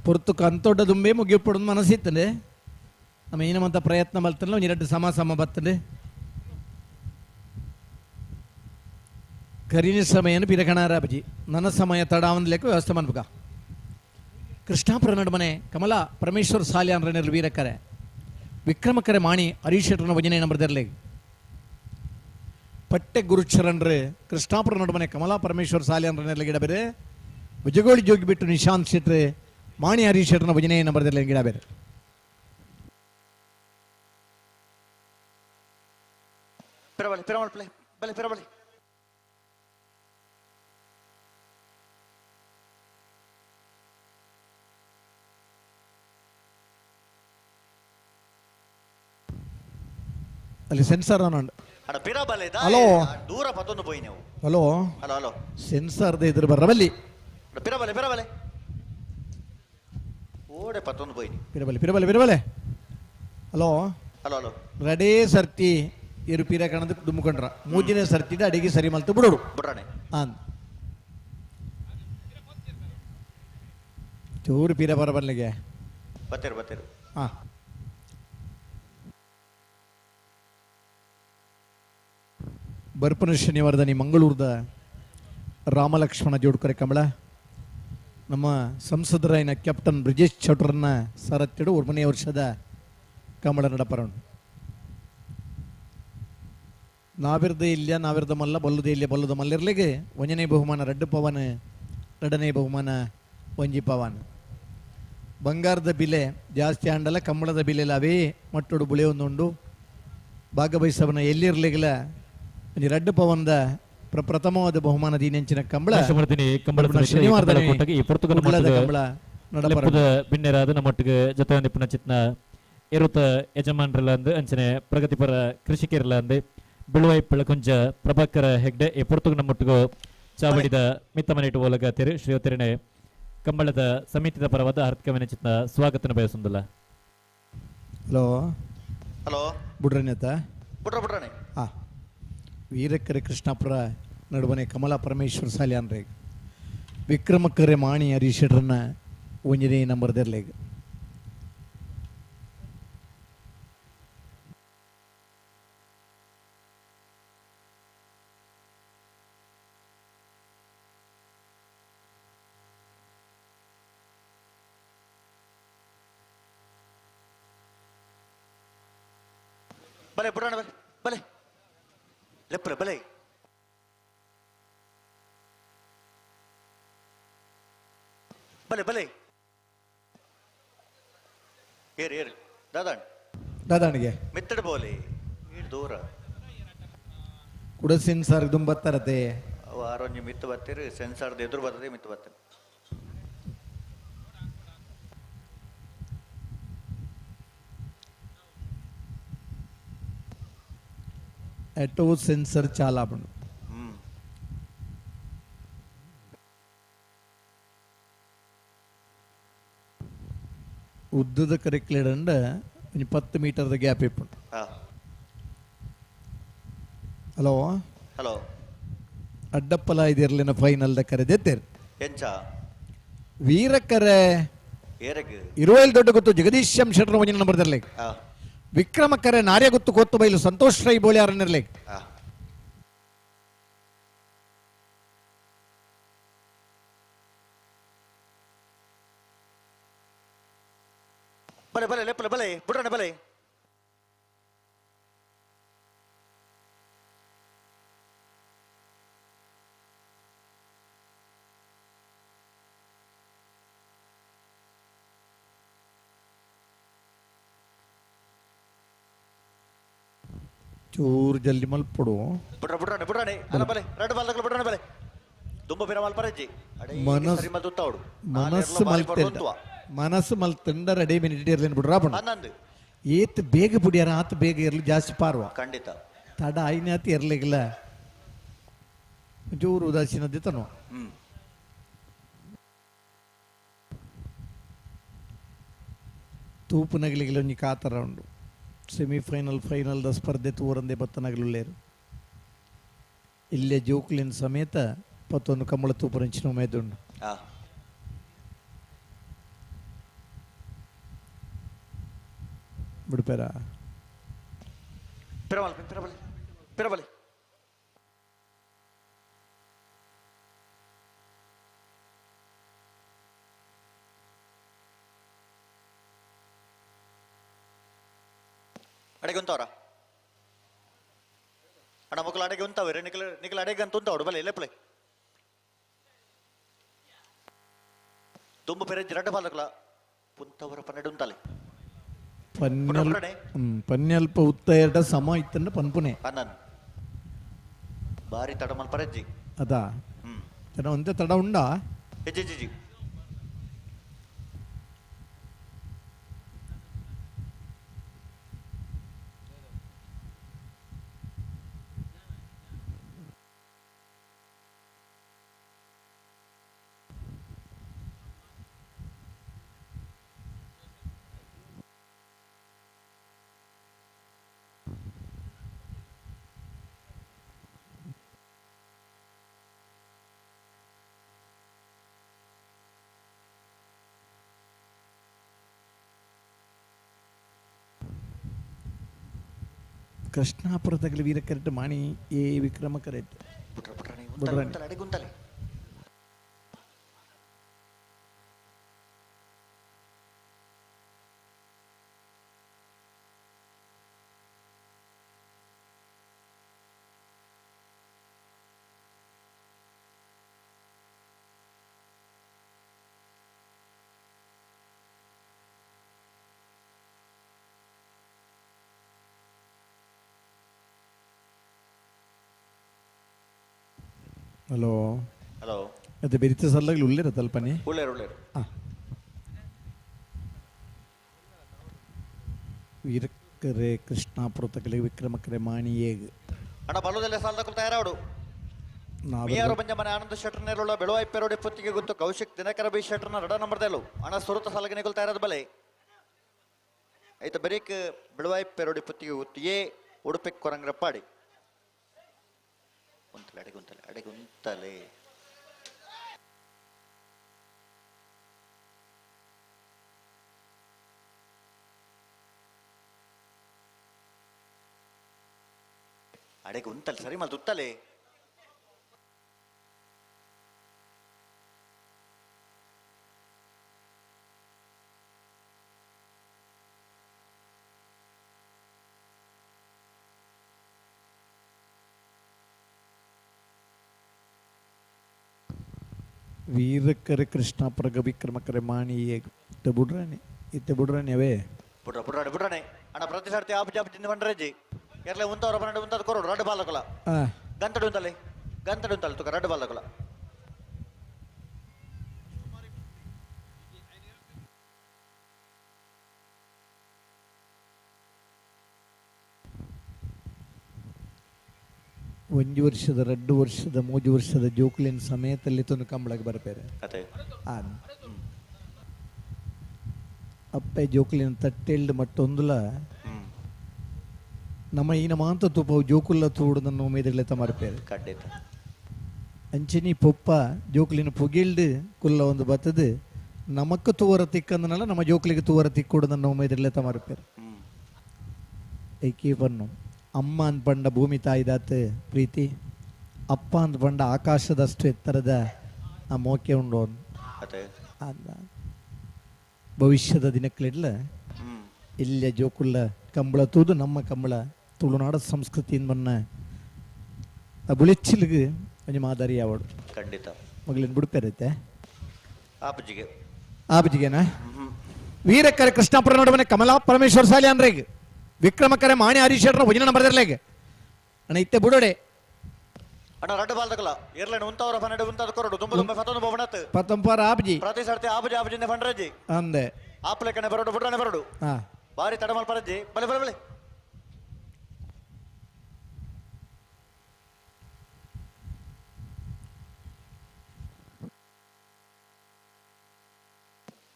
ಪೊರ್ತು ಕಂತೊಡ್ಡ ದುಂಬೆ ಮುಗಿಯಪ್ಪಡು ಮನಸ್ಸಿತ್ತಂಡೆ ನಮ್ಮ ಏನಮಂತ ಪ್ರಯತ್ನ ಮಲ್ತಲ್ಲ 2 ಸಮ ಬರ್ತಂಡೆ ಕರಿನ ಸಮಯನ ಪಿರಕಣಾರಾಬಜಿ ನನ್ನ ಸಮಯ ತಡ ಲೆಕ್ಕ ವ್ಯವಸ್ಥೆ ಮಾಡ್ಬೇಕ ಕೃಷ್ಣಾಪುರ ನಡುಮನೆ ಕಮಲ ಪರಮೇಶ್ವರ್ ಸಾಲಿಯನ್ರನ್ನೆರಲು ವೀರಕರೆ ವಿಕ್ರಮಕರೆ ಮಾಣಿ ಹರೀಶ್ ಶೆಟ್ರನ 1ನೇ ನಂಬರ್ದರ್ಲೆ ಪಟ್ಟೆ ಗುರುಚರಣ್ರೆ ಕೃಷ್ಣಾಪುರ ನಡುಮನೆ ಕಮಲ ಪರಮೇಶ್ವರ್ ಸಾಲಿಯನ್ರನ್ನೆರಲು ಗಿಡಬೇರೆ ಬಜಗೋಳಿ ಜೋಗಿ ಬಿಟ್ಟು ನಿಶಾಂತ್ ಶೆಟ್ರೆ ಮಾಣಿ ಹರೀಶ್ ಶೆಟ್ರನ 1ನೇ ನಂಬರ್ದರ್ಲೆ ಗಿಡಬೇರೆ ಪಿರಬಲಿ ಅಲ್ಲಿ ಸೆನ್ಸರ್ ಅನ್ನೋಂಡು ಹಲೋ ದೂರ ಪತ್ತೊಂದು ಪೋಯಿ ನೀವು ಹಲೋ ಹಲೋ ಹಲೋ ಸೆನ್ಸರ್ದ ಇದ್ರ ಬರಬಲ್ಲಿ ಪಿರಬಲೆ ಓಡೆ ಪತ್ತೊಂದು ಪೋಯಿ ಪಿರಬಲೆ ಹಲೋ ಹಲೋ ಹಲೋ ರಡೇ ಸರ್ತಿ ಇರು ಪೀರ ಕಣದ ದುಮ್ಕೊಂಡ್ರ 3ನೇ ಸರ್ತಿದ ಅಡಿಗೆ ಸರಿ ಮಲ್ತು ಬಿಡೋಡು ಬಿಡ್ರಾಣೆ ಹಾಂ ಚೂರು ಪೀರ ಬರಬಲ್ಲಿಗೆ ಬತ್ತೇರು ಹಾಂ ಬರ್ಪನ ಶನಿವಾರದಲ್ಲಿ ಮಂಗಳೂರದ ರಾಮಲಕ್ಷ್ಮಣ ಜೋಡ್ಕರೆ ಕಂಬಳ ನಮ್ಮ ಸಂಸದರಾಯನ ಕ್ಯಾಪ್ಟನ್ ಬ್ರಿಜೇಶ್ ಚೌಟ್ರನ್ನ ಸಾರತ್ತಿಡು 1 ವರ್ಷದ ಕಂಬಳ ನಡಪರಣ ನಾವಿರ್ದ ಇಲ್ಲ ನಾವಿರ್ದ ಮಲ್ಲ ಬಲ್ಲುದೇ ಇಲ್ಲ ಬಲ್ಲುದ ಮಲ್ಲಿರ್ಲಿಗೆ 1ನೇ ಬಹುಮಾನ ರಡ್ಡು ಪವನ್ 2ನೇ ಬಹುಮಾನ ಒಂಜಿ ಪವನ್ ಬಂಗಾರದ ಬಿಲೆ ಜಾಸ್ತಿ ಆಂಡಲ ಕಂಬಳದ ಬಿಲೆಲ್ಲ ಅವೇ ಮಟ್ಟೊಡು ಬುಳೆ ಒಂದುಂಡು ಭಾಗವಹಿಸವನ ಎಲ್ಲಿರ್ಲಿಗಿಲ್ಲ ರಡ್ಡು ಪವನ್ದ ಪ್ರಥಮವಾದ ಬಹುಮಾನ ದೀನೆಂಚಿನ ಕಂಬಳ ಶನಿವಾರದ ಕಂಬಳ ಬಿನ್ನೆರಾದ ನಮ್ಮೊಟ್ಟಿಗೆ ಜೊತೆ ಒಂದಿಪ್ಪನ ಚಿತ್ನ ಇರುತ್ತ ಯಜಮಾನರಲ್ಲ ಅಂದು ಅಂಚನೆ ಪ್ರಗತಿಪರ ಕೃಷಿಕರಲ್ಲ ಅಂದು ಬಿಳುವೈಪ್ಪಳ ಕೊಂಚ ಪ್ರಭಾಕರ ಹೆಗ್ಡೆ ಈ ಪುರ್ತುಗ ನಮ್ಮೊಟ್ಟಿಗೂ ಚಾವಡಿದ ಮಿತ್ತ ಮನೆಟ್ಟು ಒಲಗ ತೆರು ಶ್ರೀಯತೆರನೆ ಕಂಬಳದ ಸಮಿತಿದ ಪರವಾದ ಹಾರ್ದಿಕ ಚಿತ್ನ ಸ್ವಾಗತನ ಬಯಸುವುದಿಲ್ಲ. ಹಲೋ ಹಲೋ ಬುಡ್ರಣ್ಯತ ಬುಡ್ರನೆ ವೀರಕೆರೆ ಕೃಷ್ಣಾಪುರ ನಡುವನೆ ಕಮಲಾ ಪರಮೇಶ್ವರ ಸಾಲ್ಯಾನ್ರೇಗ ವಿಕ್ರಮಕರೆ ಮಾಣಿ ಹರೀಶರನ್ನ 1ನೇ ನಂಬರ್ದರ್ಲೇಗ ಬಲೆ ಬುಡಣ ಬಲೆ ಬಲೆ ಲೆಪ್ರ ಬಲೆ ಬಲೆ ಬಲೆ ಏರಿ ಏರಿ ದಾದಾಣಿಗೆ ಮೆತ್ತಡ ಬೋಲೆ ದೂರ ಕೂಡ ಸೆನ್ಸಾರ್ ದುಂಬತ್ತರತೆ ಅವ ಆರೊಂಜಿ ಮಿತ್ತು ಬರ್ತೀರಿ ಸೆನ್ಸಾರ್ದ ಎದುರು ಬರ್ತದೆ ಮಿತ್ತು ಬರ್ತೀರಿ ఎటో సెన్సర్ చాలా పడు ಉದ್ದದ ಕರಿಕ್ಲೇಡಂಡ 10 ಮೀಟರ್ದ ಗ್ಯಾಪ್ ಇಪ್ಪುಂಡು. ಹಲೋ ಹಲೋ ಅಡ್ಡಪ್ಪಲ ಇದಿರ್ಲಿನ ಫೈನಲ್ದ ಕರೆದೆತ್ತೇರು ಎಂಚ ವೀರಕರೆ ಏರಗೆ ಇರುವಲ್ ದೊಡ್ಡ ಗೊತ್ತು ಜಗದೀಶಂ ಶೆಟ್ರ 1ನೇ ನಂಬರ್ದಲ್ಲಿ ವಿಕ್ರಮಕರೆ ನಾರ್ಯ ಗೊತ್ತು ಕೊತ್ತು ಬೈಲು ಸಂತೋಷ್ ರೈ ಬೋಳ್ಯಾರನ್ನಿರ್ಲಿ ಬಲೆ ಬಲೆ ಲೆಪ್ಪಲೆ ಬಲೆ ಬುಡಣ ಬಲೆ ಚೂರು ಜಲ್ದಿ ಮಲ್ಪಡು ಬುಡ್ರನೆ ಬುಡ್ರನೆ ಅಲ್ಲ ಬಲೆ ರೆಡ್ ಬಾಲ್ ತಗಲ ಬುಡ್ರನೆ ಬಲೆ ತುಂಬ ಬೇರೆ ಮಾಲ್ ಪರಜ್ಜಿ ಮನಸ್ ಮನಸ್ಸು ಮಲ್ತೆಂಡ ಮನಸ್ಸು ಮಲ್ತೆಂಡ ರೆಡಿ ಮಿನಿಟ್ ಇರ್ಲೇನು ಬಿಡ್ರ ಹನ್ನೊಂದು ಏತ್ ಬೇಗ ಬಿಡ್ಯಾರ ಆತ ಬೇಗ ಇರ್ಲಿ ಜಾಸ್ತಿ ಪಾರ್ವ ಖಂಡಿತ ತಡ ಆಯ್ನಾತಿ ಇರ್ಲಿಗಿಲ್ಲ ಜೋರು ಉದಾಸೀನತೆ ತನೋ ತೂಪು ನಗಲಿಗಿಲ್ಲ ಒಂಜಿ ಕಾತರ ಉಂಡು ಸೆಮಿಫೈನಲ್ ಫೈನಲ್ದ ಸ್ಪರ್ಧೆ ತೂರಂದೆ ಬತ್ತನಗಲುಳ್ಳೇರು ಇಲ್ಲೇ ಜೋಕ್ಲಿನ ಸಮೇತ 11 ಕಂಬಳ ತೂಪರಂಚಿನ ಉಮೇದುಂಡು ಬಿಡ್ಪೇರ ಪಿರಬಲೆ ಪಿರಬಲೆ ಅಡೆಗೆ ಉಂತವ್ರ ಅಣ್ಣ ಮಕ್ಕಳು ಅಡೆಗೆ ಉಂತಾವ್ರೆ ನಿಖಲ ಅಡೆಗೆ ಅಂತ ಉಂತಾವಡು ಬಲೆ ಲೆಪ್ಲೆ ತುಂಬ ಪೇರೆ ಜಿರಟ ಬಾಲಕಲ ಪುಂತವರ ಪನ್ನೆಡು ಉಂತಲೆ ಪನ್ಯಲ್ಪ ಉತ್ತಯಟ ಸಮ ಇತ್ತಂಡ ಪನ್ಪುನೆ ಅನ್ನನ್ ಬಾರಿ ತಡ ಮಲ್ ಪರಜ್ಜಿ ಅದಾ ಜನ ಒಂದೇ ತಡ ಉಂಡಾ ಹೆಜ್ಜಿ ಕೃಷ್ಣಾಪುರದಲ್ಲಿ ವೀರ ಕರೆಟ್ ಮಾಣಿ ಎ ವಿಕ್ರಮ ಕರೆಟ್ ಬುಡ್ರಾಣಿ ಅಡೆಗುಂತಲೆ ಹಲೋ ಹಲೋ ಅದು ಬೆರಿತ ಸಲ್ಲಾಗಲಿ ಉಳ್ಳೇರ ತಲ್ಪನೆ ಉಳ್ಳೇರು ವೀರಕರೆ ಕೃಷ್ಣಾಪುರತಕಲೆ ವಿಕ್ರಮಕರೆ ಮಾಣಿ ಏಗ್ ಅಣ್ಣ ಬಲ್ಲದಲ್ಲೇ ಸಾಲದಕ್ಕೂ ತಯಾರಾಡು ಮಿಯಾರು ಬಂಜಮ್ಮನೆ ಆನಂದ ಶೆಟ್ಟರ್ ನೇರುಳ್ಳ ಬೆಳುವಾಯಿ ಪೆರೋಡಿ ಪೊತ್ತಿಗೆ ಗೊತ್ತು ಕೌಶಿಕ್ ದಿನಕರ ಬಿ ಶೆಟ್ಟರ್ನ ರಡ ನಂಬರ್ದೆಲ್ಲು ಹಣ ಸುರತ ಸಾಲಗನೆಗಳು ತಯಾರಾದ ಬಲೆ ಐತ ಬರೀಕ್ ಬೆಳುವಾಯಿ ಪೆರೋಡಿ ಪೊತ್ತಿಗೆ ಗೊತ್ತು ಏ ಉಡುಪಿ ಕೊರಂಗ್ರ ಪಾಡಿ ಅಡೆಗುಂತಲೆ ಸರಿ ಮಲ್ ತುತ್ತಲೆ ವೀರಕರೆ ಕೃಷ್ಣಾಪುರ ವಿಕ್ರಮಕರೆ ಮಾಣಿ ಏಗ್ ಇತ್ತೆ ಬುಡ್ರಾಣಿ ಅವೇ ಬುಡ್ರಾಣೆ ಅಣ್ಣ ಪ್ರತಿ ಸರ್ತಿ ಆಪುಜಿ ಬಂಡ್ರಜ್ಜಿ ಎರ್ಲೆ ಉಂತವರ ಪನ್ನಡೆ ಉಂತದ ಕೊರೋಡು ರಡ್ಡು ಬಾಲಕುಲ ಗಂತಡು ಉಂತಲೆ ತುಕ ರಡ್ಡು ಬಾಲಕುಲ ಒಂಜು ವರ್ಷದ 2 ವರ್ಷದ 3 ವರ್ಷದ ಜೋಕ್ಲಿನ ಸಮೇತಲ್ಲಿ ತೊಂದು ಕಂಬಳಕ್ಕೆ ಬರ್ಪೇರೆ ಅಪ್ಪೆ ಜೋಕ್ಲಿನ ತಟ್ಟೆಲ್ಡ್ ಮಟ್ಟೊಂದುಲ ನಮ್ಮ ಈನ ಮಾಂತ ತುಪ್ಪ ಜೋಕುಲ್ಲ ತೂಡುದನ್ನು ಮೇದಗ್ಲೆ ತಮರ್ಪೇರೆ ಅಂಚಿನಿ ಪೊಪ್ಪ ಜೋಕ್ಲಿನ ಪುಗಿಲ್ಡ್ ಕುಲ್ಲ ಒಂದು ಬತ್ತದು ನಮಕ್ಕ ತೂವರ ತಿಕ್ಕಂದನಲ್ಲ ನಮ್ಮ ಜೋಕ್ಲಿಗೆ ತೂವರ ತಿಕ್ಕೊಡುದನ್ನು ಮೇದಗ್ಲೆ ತಮರ್ಪೇರೆ ಐಕಿ ಬನ್ನು ಅಮ್ಮ ಅಂದ್ ಪಂಡ ಭೂಮಿ ತಾಯಿದಾತ ಪ್ರೀತಿ ಅಪ್ಪ ಅಂದ್ ಪಂಡ ಆಕಾಶದಷ್ಟು ಎತ್ತರದ ಆ ಮೋಕೆ ಉಂಡು ಭವಿಷ್ಯದ ದಿನಕ್ಲೆಡ್ಲ ಇಲ್ಲಿಯ ಜೋಕುಲ್ಲ ಕಂಬಳ ತೂದು ನಮ್ಮ ಕಂಬಳ ತುಳುನಾಡ ಸಂಸ್ಕೃತಿಯಿಂದ ಬನ್ನ ಬುಳಿಚ್ಚಿಲ್ಗೆ ಒಂಜಿ ಮಾದರಿ ಯಾವಡು ಖಂಡಿತ ಮಗಳಿನ ಬಿಡ್ಪೇರೈತೆ ಆಪಜಿಗೆನಾ ವೀರಕರೆ ಕೃಷ್ಣಾಪುರ ನೋಡವನೆ ಕಮಲಾ ಪರಮೇಶ್ವರ ಸಾಲಿ ಅಂದ್ರೆಗೆ ವಿಕ್ರಮಕರೆ ಮಾಣಿ ಹರೀಶ್ವರ ಭಜನ ನಂಬರ್ದರ್ಲೆಗೆ ಅಣ್ಣ ಇತ್ತೆ ಬುಡೋಡೆ ಅಣ್ಣ ರಡ್ಡು ಬಾಲ್ದಕಲ ಏರ್ಲೆನ್ ಉಂತವರ ಪನ್ನಡೆ ಉಂತದ ಕೊರಡು ತುಂಬ ಫತೊಂದು ಬೋವಣತ್ ಪತ್ತಂಪಾರ ಆಪಜಿ ಪ್ರತಿ ಸರ್ತಿ ಆಪಜಿನ ಫಂಡ್ರಜ್ಜಿ ಅಂದೆ ಆಪ್ಲೆಕನೆ ಬರೋಡು ಬುಡ್ರಾಣೆ ಬರೋಡು ಬಾರಿ ತಡಮಲ್ ಪರಜ್ಜಿ ಬಲೆ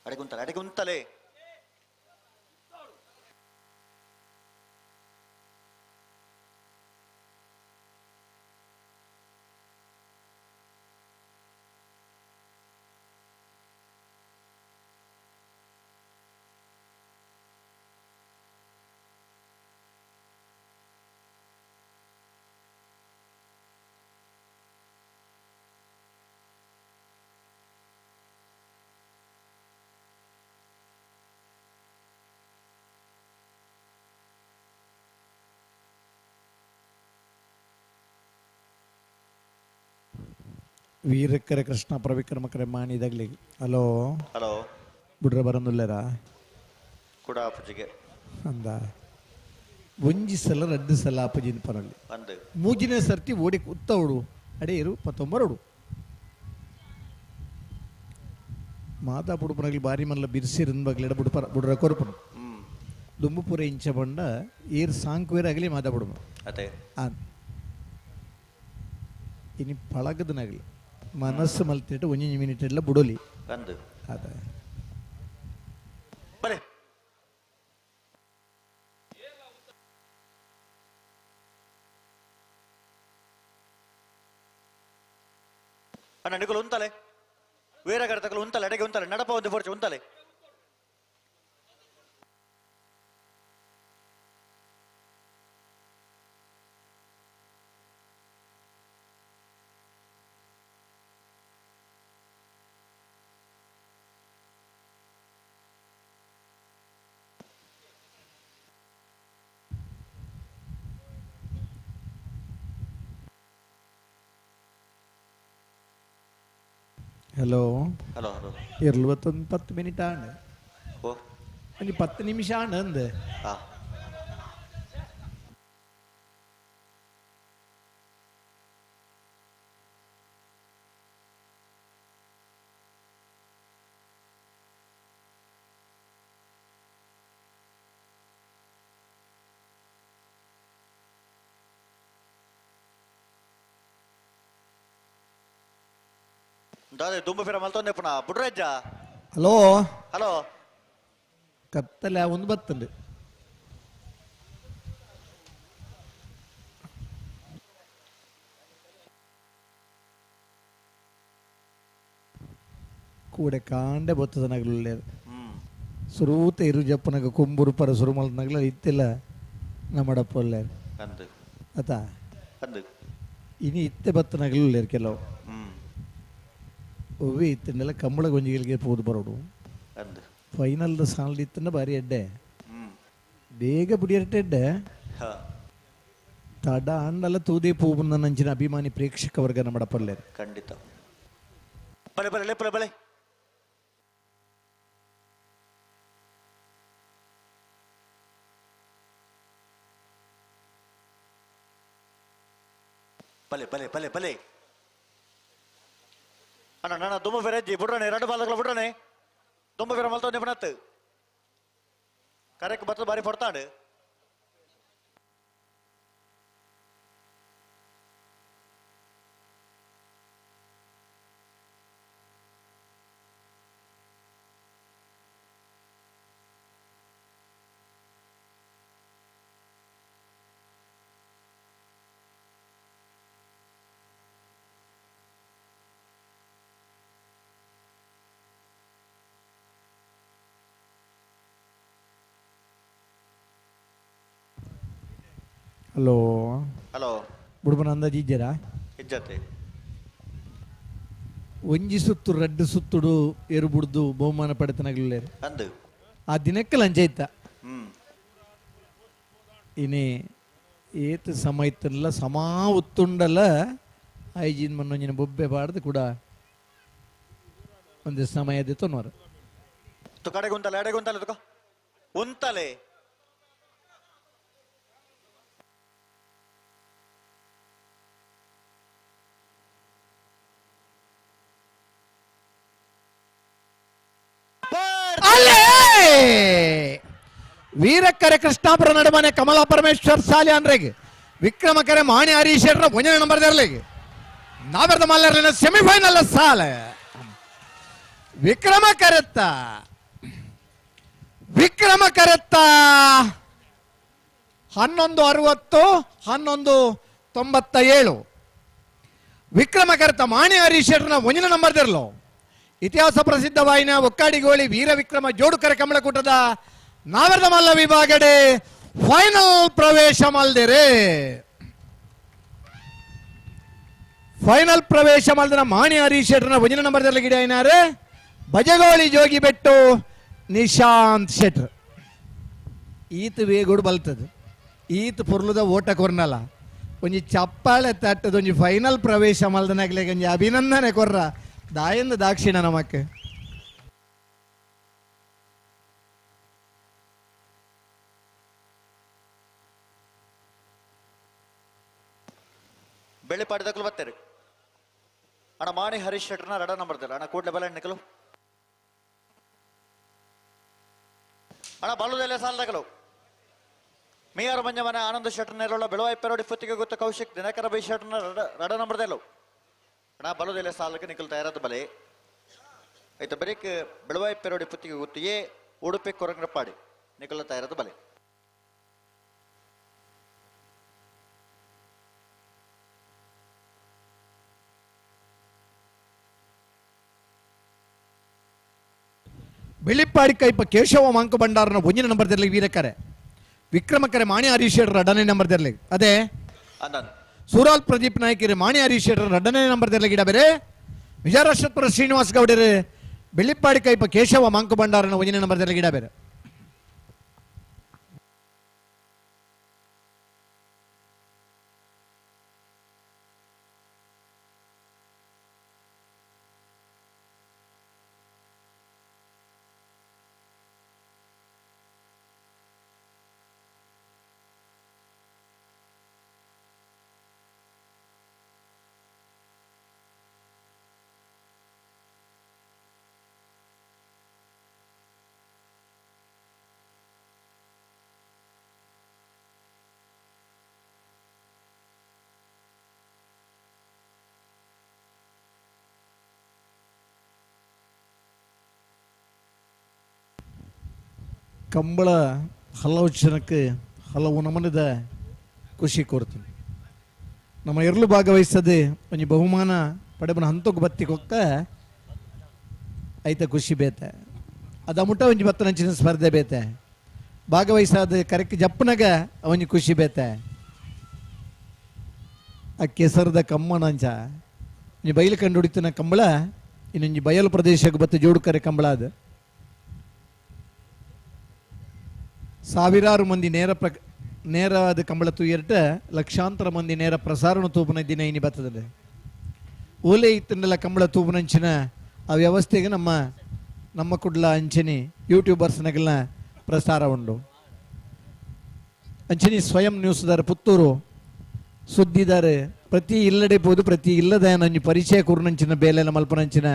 ಅಡೆಗುಂತಲೆ ವೀರಕರೆ ಕೃಷ್ಣಾಪುರ ವಿಕ್ರಮಕರೆ ಮಾಣಿದಾಗ್ಲಿ ಹಲೋ ಬುಡ್ರ ಬರಂದುಲ್ಲರ ಕೂಡ ಆಪಜಿಗೆ ಅಂದ ಒಂಜಿ ಸಲ 2 ಸಲ ಆಪಜಿನ ಪರಲ್ಲಿ ಮೂಜಿನ ಸರ್ತಿ ಓಡಿ ಉತ್ತವಡು ಅಡೆಯರು 19 ಮಾತಾ ಬುಡುಪನಾಗ್ಲಿ ಬಾರಿ ಮಲ್ಲ ಬಿರ್ಸಿರನ್ ಬಗ್ಲೆಡ ಬುಡ್ರ ಕೊರ್ಪನು ದುಂಬುಪುರ ಇಂಚ ಬಂಡ ಏರ್ ಸಾಂಕ್ವೇರ್ ಆಗಲಿ ಮಾತಾ ಬುಡುಮ ಇನಿ ಪಳಗದನಾಗ್ಲಿ ಮನಸ್ಸು ಮಲ್ತಿಟ್ಟು 1 ಮಿನಿಟ್ ಎಲ್ಲ ಬುಡೋಲಿ ಅದ ಬರೆ ಅಣ್ಣ ನಿಕಲು ಉಂತಲೆ ವೇರ ಕಡತಕಲು ಉಂತಲೆ ಅಡೆಗೆ ಉಂತಲೆ ನಡಪ ಒಂದು ಫೋರ್ಚೆ ಉಂತಲೆ ಹಲೋ ಹಲೋ ಹಲೋ ಇರ್ಲವತ್ತೊಂದು 10 ಮಿನಿಟ್ ಆಂಡ್ ಓ ಒಂದು 10 ನಿಮಿಷ ಆಂಡ್ ಅಂದೆ ಹಾಂ ದಾದೆ ದುಂಬ ಫಿರ ಮಲ್ತೊಂದೆ ಪುನಃ ಬುಡ್ರಜ್ಜ ಹಲೋ ಹಲೋ ಕತ್ತಲೆ ಒಂದು ಬತ್ತಂಡು ಕೂಡೆ ಕಾಂಡೆ ಬತ್ತದ ನಗಲು ಸುರೂತ ಇರು ಜಪ್ಪನಗ ಕೊಂಬುರು ಪರ ಸುರುಮಲ್ ನಗಲ ಇತ್ತಿಲ್ಲ ನಮ್ಮಡಪ್ಪಲ್ಲ ಅಂದು ಅತ ಅಂದು ಇನಿ ಇತ್ತೆ ಬತ್ತ ನಗಲು ಕೆಲವು ಒವ್ವೆ ಇತ್ತಂಡೆಲ್ಲ ಕಂಬಳ ಗೊಂಜಿಗಳಿಗೆ ಪೋದು ಬರೋಡು ಅಂದು ಫೈನಲ್ ಸಾಲ್ಡ್ ಇತ್ತಂಡ ಬಾರಿ ಎಡ್ಡೆ ಬೇಗ ಬುಡಿಯರ್ಟೆಡ್ಡೆ ತಡ ಅಂಡಲ್ಲ ತೂದೇ ಪೂಬನ್ನ ನಂಚಿನ ಅಭಿಮಾನಿ ಪ್ರೇಕ್ಷಕ ವರ್ಗ ನಮ್ಮಡಪ್ಪಲ್ಲ ಖಂಡಿತ ಬಲೆ ಬಲೆ ಲೇಪಲೆ ಬಲೆ ಬಲೆ ಬಲೆ ಬಲೆ ಬಲೆ ಅಣ್ಣ ನನ್ನ ದುಂಬ ಫಿರಜ್ಜಿ ಬಿಡ್ರನೆ 2 ಬಾಲ್ಗಳ ಬಿಡ್ರನೆ ದುಂಬ ಫಿರ ಮಲ್ತೊಂದೆ ಪುನತ್ ಕರೆಕ್ ಬತ್ತ ಬಾರಿ ಪಡ್ತಾಂಡು ಹಲೋ ಹಲೋ ಬುಡ್ಬನ ಅಂದಾಜು ಇದ್ದೀರಾ ಇಜ್ಜತೆ ಒಂಜಿ ಸುತ್ತು 2 ಸುತ್ತುಡು ಏರು ಬುಡ್ದು ಬಹುಮಾನ ಪಡೆತನಗಲೇ ಅಂದು ಆ ದಿನಕ್ಕೆ ಲಂಚ ಇತ್ತ ಹ್ಮ್ ಇನಿ ಏತ್ ಸಮ ಇತ್ತಲ್ಲ ಸಮಾ ಉತ್ತುಂಡಲ್ಲ ಐಜಿನ್ ಮನ್ನೊಂಜಿನ ಬೊಬ್ಬೆ ಬಾಡ್ದು ಕೂಡ ಒಂದು ಸಮಯದ ತೊನ್ನೋರು ತು ಕಡೆಗೆ ಉಂಟಲ್ಲ ಎಡೆಗೆ ಉಂಟಲ್ಲ ತುಕ ಉಂಟಲೆ ವೀರಕ್ಕರೆ ಕೃಷ್ಣಾಪುರ ನಡುಮನೆ ಕಮಲಾ ಪರಮೇಶ್ವರ್ ಸಾಲಿ ಅನ್ರೆಗೆ ವಿಕ್ರಮಕರೆ ಮಾಣಿ ಹರೀಶರ ಒಂಜನೇ ನಂಬರ್ ದರ್ಲೆಗೆ ನಾವೆರ್ದ ಮಲ್ಲರ್ಲಿನ ಸೆಮಿಫೈನಲ್ ಸಾಲ ವಿಕ್ರಮ ಕರೆತ್ತ 11:60 11:97 ವಿಕ್ರಮ ಕರೆತ್ತ ಮಾಣಿ ಹರೀಶರ್ನ ಒಂಜನೇ ನಂಬರ್ ದರ್ಲು ಇತಿಹಾಸ ಪ್ರಸಿದ್ಧವಾಯಿನ ಒಕ್ಕಾಡಿಗೋಳಿ ವೀರ ವಿಕ್ರಮ ಜೋಡುಕರೆ ಕಮಲಕೂಟದ ನಾವೆರ್ದ ಮಲ್ಲ ವಿಭಾಗಡೆ ಫೈನಲ್ ಪ್ರವೇಶ ಮಲ್ದಿರೆ ಫೈನಲ್ ಪ್ರವೇಶ ಮಲ್ದಿನ ಮಾಣಿ ಹರೀಶ್ ಶೆಟ್ರನ ಒಂಜನೇ ನಂಬರ್ದಲ್ಲಿ ಗಿಡ ಏನಾರೆ ಬಜಗೋಳಿ ಜೋಗಿ ಬೆಟ್ಟು ನಿಶಾಂತ್ ಶೆಟ್ರ್ ಈತ್ ವೇಗುಡು ಬಲ್ತದು ಈತ್ ಪುರ್ಲುದ ಓಟ ಕೊರ್ನಲ್ಲ ಒಂಜಿ ಚಪ್ಪಾಳೆ ತಟ್ಟದ ಒಂಜಿ ಫೈನಲ್ ಪ್ರವೇಶ ಮಲ್ದನಾಗ್ಲಿಗೆ ಒಂಜಿ ಅಭಿನಂದನೆ ಕೊರ್ರ ದಾಯಂದು ದಾಕ್ಷಿಣ ನಮಕ್ಕೆ ಬೆಳ್ಳಿ ಪಾಡಿದಕ್ಕಲು ಬರ್ತಾರೆ ಅಣ್ಣ ಮಾಣಿ ಹರೀಶ್ ಶೆಟ್ರನ 2 ನಂಬರ್ ಅಣ್ಣ ಕೂಡ್ಲೆ ಬಲ ನಿಕ್ಕಲು ಅಣ್ಣ ಬಲ್ಲುದೆಲ್ಲ ಸಾಲದಗಲು ಮೇಯರ್ ಮಂಜಮನೆ ಆನಂದ ಶೆಟ್ರನ ನೆರಳ ಬೆಳವಾಯಿ ಪೆರೋಡಿ ಫುತ್ತಿಗೆ ಗೊತ್ತ ಕೌಶಿಕ್ ದಿನಕರ ಬೈ ಶೆಟ್ರನ 2 ನಂಬರ್ ದೆಲ್ಲೋ ಅಣ್ಣ ಬಲ್ಲುದೆಲ್ಲ ಸಾಲಕ್ಕೆ ನಿಕ್ಕಲು ತಯಾರಾದ ಬಲೆ ಆಯ್ತು ಬರೀಕ್ ಬೆಳವಾಯಿ ಪೆರೋಡಿ ಫುತ್ತಿಗೆ ಗೊತ್ತಿಯೇ ಉಡುಪಿ ಕೊರಂಗ್ರಪಾಡಿ ನಿಕ್ಕಲು ತಯಾರಾದ ಬಲೆ ಬೆಳ್ಳಿಪ್ಪಾಡಿ ಕೈಪ ಕೇಶವ ಮಾಂಕ ಭಂಡಾರನ ಒಂಜನೇ ನಂಬರ್ ದರ್ಲಿ ವೀರಕರೆ ವಿಕ್ರಮಕರೆ ಮಾಣಿ ಹರೀಶ್ ಶೆಟ್ರ 2ನೇ ನಂಬರ್ ದರ್ಲಿ ಅದೇ ಸೂರಾಲ್ ಪ್ರದೀಪ್ ನಾಯ್ಕರಿ ಮಾಣಿ ಹರೀಶ್ ಶೆಟ್ರ 2ನೇ ನಂಬರ್ ದರ್ಲಿ ಗಿಡ ಬೇರೆ ವಿಜಯರಾಶ್ವರ ಶ್ರೀನಿವಾಸ್ ಗೌಡರು ಬೆಳ್ಳಿಪ್ಪಾಡಿ ಕೈಪ ಕೇಶವ ಮಾಂಕ ಭಂಡಾರನ ಒಂಜನೇ ನಂಬರ್ ದರ್ಲಿ ಗಿಡ ಬೇರೆ ಕಂಬಳ ಹಲವು ಜನಕ್ಕೆ ಹಲವು ನಮನದ ಖುಷಿ ಕೊಡ್ತೀನಿ. ನಮ್ಮ ಎರಲು ಭಾಗವಹಿಸದೆ ಒಂಜಿ ಬಹುಮಾನ ಪಡೆಬನ ಹಂತಕ್ಕೆ ಬತ್ತಿಗೊಕ್ಕ ಐತ ಖುಷಿ ಬೇತೆ. ಅದ ಮುಟ್ಟ ಒಂಜಿ ಬತ್ತನಂಚಿನ ಸ್ಪರ್ಧೆ ಬೇತೆ. ಭಾಗವಹಿಸಾದ ಕರೆಕ್ಟ್ ಜಪ್ಪನಾಗ ಅವನಿಗೆ ಖುಷಿ ಬೇತೆ. ಆ ಕೆಸರದ ಕಮ್ಮನಂಚ ನೀ ಬಯಲು ಕಂಡು ಹೊಡಿತಿನ ಕಂಬಳ ಇನ್ನೊಂದು ಬಯಲು ಪ್ರದೇಶಕ್ಕೆ ಬತ್ತು ಜೋಡುಕರೆ ಕಂಬಳ ಅದು. ಸಾವಿರಾರು ಮಂದಿ ನೇರವಾದ ಕಂಬಳ ತೂಯರ್ಟ ಲಕ್ಷಾಂತರ ಮಂದಿ ನೇರ ಪ್ರಸಾರಣ ತೂಪನ ದಿನ ಇನಿ ಬರ್ತದೆ. ಓಲೆ ಇತ್ತನ್ನೆಲ್ಲ ಕಂಬಳ ತೂಪನಂಚಿನ ಆ ವ್ಯವಸ್ಥೆಗೆ ನಮ್ಮ ಕುಡ್ಲ ಅಂಚನಿ ಯೂಟ್ಯೂಬರ್ಸ್ನಾಗೆಲ್ಲ ಪ್ರಸಾರ ಉಂಡು. ಅಂಚನಿ ಸ್ವಯಂ ನ್ಯೂಸ್ದಾರ ಪುತ್ತೂರು ಸುದ್ದಿದಾರೆ ಪ್ರತಿ ಇಲ್ಲಡೆ ಪೋದು ಪ್ರತಿ ಇಲ್ಲದ ನಂಜಿ ಪರಿಚಯ ಕುರ್ನಂಚಿನ ಬೇಲೆನ ಮಲ್ಪನಂಚಿನ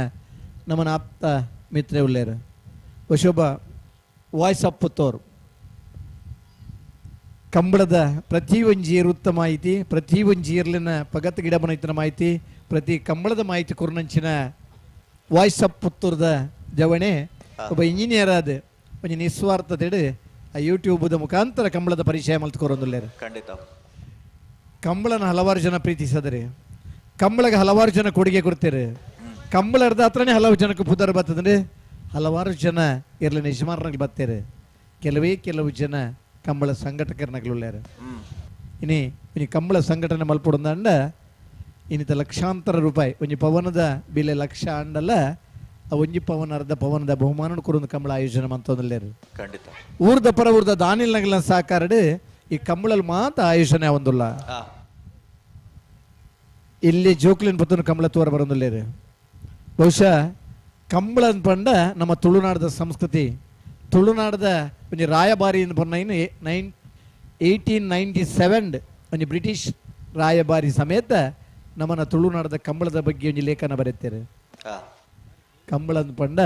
ನಮ್ಮನ ಆಪ್ತ ಮಿತ್ರ ಉಳ್ಳೇರು ವಶೋಬ ವಾಯ್ಸ್ ಆಫ್ ಪುತ್ತೂರು ಕಂಬಳದ ಪ್ರತಿ ಒಂಜಿ ಉತ್ತಮ ಮಾಹಿತಿ, ಪ್ರತಿ ಒಂಜಿ ಇರ್ಲಿನ ಪಗತ್ ಗಿಡ ಬನೈತನ ಮಾಹಿತಿ, ಪ್ರತಿ ಕಂಬಳದ ಮಾಹಿತಿ ಕುರ್ನಂಚಿನ ವಾಯ್ಸ್ ಆಫ್ ಪುತ್ತೂರ್ದ ಜವಣೆ ಒಬ್ಬ ಇಂಜಿನಿಯರ್ ಆದ ಒಂಜಿ ನಿಸ್ವಾರ್ಥತೆಡು ಆ ಯೂಟ್ಯೂಬ್ದ ಮುಖಾಂತರ ಕಂಬಳದ ಪರಿಚಯ ಮಲ್ತ್ಕೊರೊಂದುಲ್ಲೇರು. ಖಂಡಿತ ಕಂಬಳನ ಹಲವಾರು ಜನ ಪ್ರೀತಿಸದರೆ, ಕಂಬಳಗೆ ಹಲವಾರು ಜನ ಕೊಡುಗೆ ಕೊಡ್ತಾರೆ. ಕಂಬಳ ಅರ್ಧ ಹತ್ರನೇ ಹಲವು ಜನಕ್ಕೆ ಪುದರ್ ಬರ್ತದಂದ್ರೆ ಹಲವಾರು ಜನ ಇರ್ಲಿ ಯಜಮಾನರಲ್ಲಿ ಬರ್ತಾರೆ. ಕೆಲವು ಜನ ಕಂಬಳ ಸಂಘಟಕರನಾಗ್ಲುಳ್ಳ್ಯಾರು. ಇನಿ ಕಂಬಳ ಸಂಘಟನೆ ಮಲ್ಪೊಡಂದ ಇನ್ನಿತ ಲಕ್ಷಾಂತರ ರೂಪಾಯಿ ಒಂಜಿ ಪವನದ ಬೆಲೆ ಲಕ್ಷ ಅಂಡಲ್ಲ ಆ ಒಂಜಿ ಪವನ ಅರ್ಧ ಪವನದ ಬಹುಮಾನ ಕೊಡೊಂದು ಕಂಬಳ ಆಯೋಜನೆ ಮಂತೊಂದುಲ್ಲೇರು. ಖಂಡಿತ ಊರ್ದ ಪರ ಊರ್ದ ದಾನಿಲ್ನಗಲ ಸಾಕಾರಡು ಈ ಕಂಬಳಲ್ಲಿ ಮಾತ್ರ ಆಯೋಜನೆ ಆವಂದುಲ್ಲ. ಇಲ್ಲಿ ಜೋಕ್ಲಿನ ಪತ್ತನ ಕಂಬಳ ತೋರ ಬರೋದಿಲ್ಲೇರು. ಬಹುಶಃ ಕಂಬಳ ಪಂಡ ನಮ್ಮ ತುಳುನಾಡದ ಸಂಸ್ಕೃತಿ, ತುಳುನಾಡದ ಒಂಜಿ ರಾಯಭಾರಿ ಪೊನ್ನೈನು 1897 ಒಂಜಿ ಬ್ರಿಟಿಷ್ ರಾಯಭಾರಿ ಸಮೇತ ನಮ್ಮನ ತುಳುನಾಡದ ಕಂಬಳದ ಬಗ್ಗೆ ಒಂಜಿ ಲೇಖನ ಬರೆಯುತ್ತಾರೆ. ಕಂಬಳ ಪಂಡ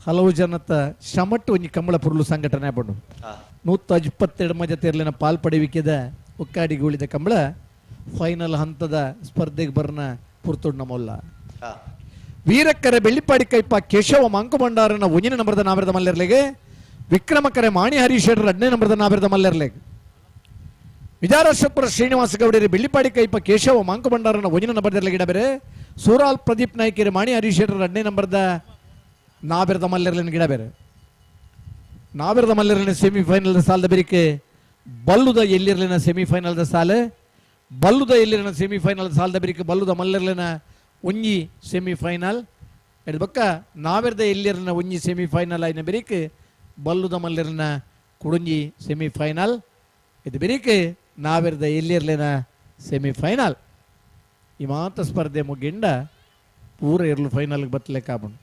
ಹಲವು ಜನತ ಶ್ರಮಟ್ಟು ಒಂಜಿ ಕಂಬಳ ಪುರುಳು ಸಂಘಟನೆ ಪಂಡು 122 ಮಜ ತೆರ್ಲಿನ ಪಾಲ್ಪಡುವಿಕೆದ ಒಕ್ಕಾಡಿಗೆ ಉಳಿದ ಕಂಬಳ ಫೈನಲ್ ಹಂತದ ಸ್ಪರ್ಧೆಗೆ ಬರ್ನ ಪುರ್ತುಡ್ ನಮ್ಮಲ್ಲ. ವೀರಕ್ಕರೆ ಬೆಳ್ಳಿಪಾಡಿ ಕೈಪ ಕೇಶವ ಮಂಕು ಭಂಡಾರನ ಒಂಜಿನ ನಂಬರ್ದ ನಾವಿರದ ಮಲ್ಲೆರ್ಲೆಗೆ, ವಿಕ್ರಮಕರೆ ಮಾಣಿ ಹರೀಶೇಟರ್ 2ನೇ ನಂಬರ್ದ ನಾವಿರದ ಮಲ್ಲೆರ್ಲೆಗೆ, ವಿಜಾರಾಶ್ವಪುರ ಶ್ರೀನಿವಾಸ ಗೌಡರಿ ಬೆಳ್ಳಿಪಾಡಿ ಕೈಪ ಕೇಶವ ಮಂಕು ಭಂಡಾರನ ಒಂಜಿನ ನಂಬರ್ದರ್ಲೆಗೆ ಇಡಬೇರೆ, ಸೂರಾಲ್ ಪ್ರದೀಪ್ ನಾಯ್ಕರಿ ಮಾಣಿ ಹರೀಶೇಟರ್ 2ನೇ ನಂಬರ್ದ ನಾವಿರದ ಮಲ್ಲೆರ್ಲಿನ ಗಿಡ ಬೇರೆ. ನಾವಿರದ ಮಲ್ಲೆರ್ಲಿನ ಸೆಮಿಫೈನಲ್ ಸಾಲದ ಬೇರಿಕೆ ಬಲ್ಲುದ ಎಲ್ಲಿರ್ಲಿನ ಸೆಮಿಫೈನಲ್ದ ಸಾಲೆ, ಬಲ್ಲುದ ಎಲ್ಲಿರಿನ ಸೆಮಿಫೈನಲ್ ಸಾಲದ ಬೇರಿಕೆ ಬಲ್ಲುದ ಮಲ್ಲೆರ್ಲಿನ ಒಂಜಿ ಸೆಮಿಫೈನಲ್ ಎಡ್ ಬೊಕ್ಕ ನಾವೆರ್ದ ಎಲ್ಲಿರಿನ ಒಂಜಿ ಸೆಮಿಫೈನಲ್ ಆಯ್ನ ಬೇರಿಕೆ ಬಲ್ಲುದ ಮಲ್ಲೆರ್ಲಿನ ಕುಡುಂಜಿ ಸೆಮಿಫೈನಲ್ ಇದು ಬೇರಿಕೆ ನಾವೆರ್ದ ಎಲ್ಲಿರ್ಲಿನ ಸೆಮಿಫೈನಲ್. ಈ ಮಾತ ಸ್ಪರ್ಧೆ ಮುಗಿಂಡ ಪೂರ ಇರ್ಲು ಫೈನಲ್ಗೆ ಬತ್ತಲೆಕ್ಕ ಬಂದು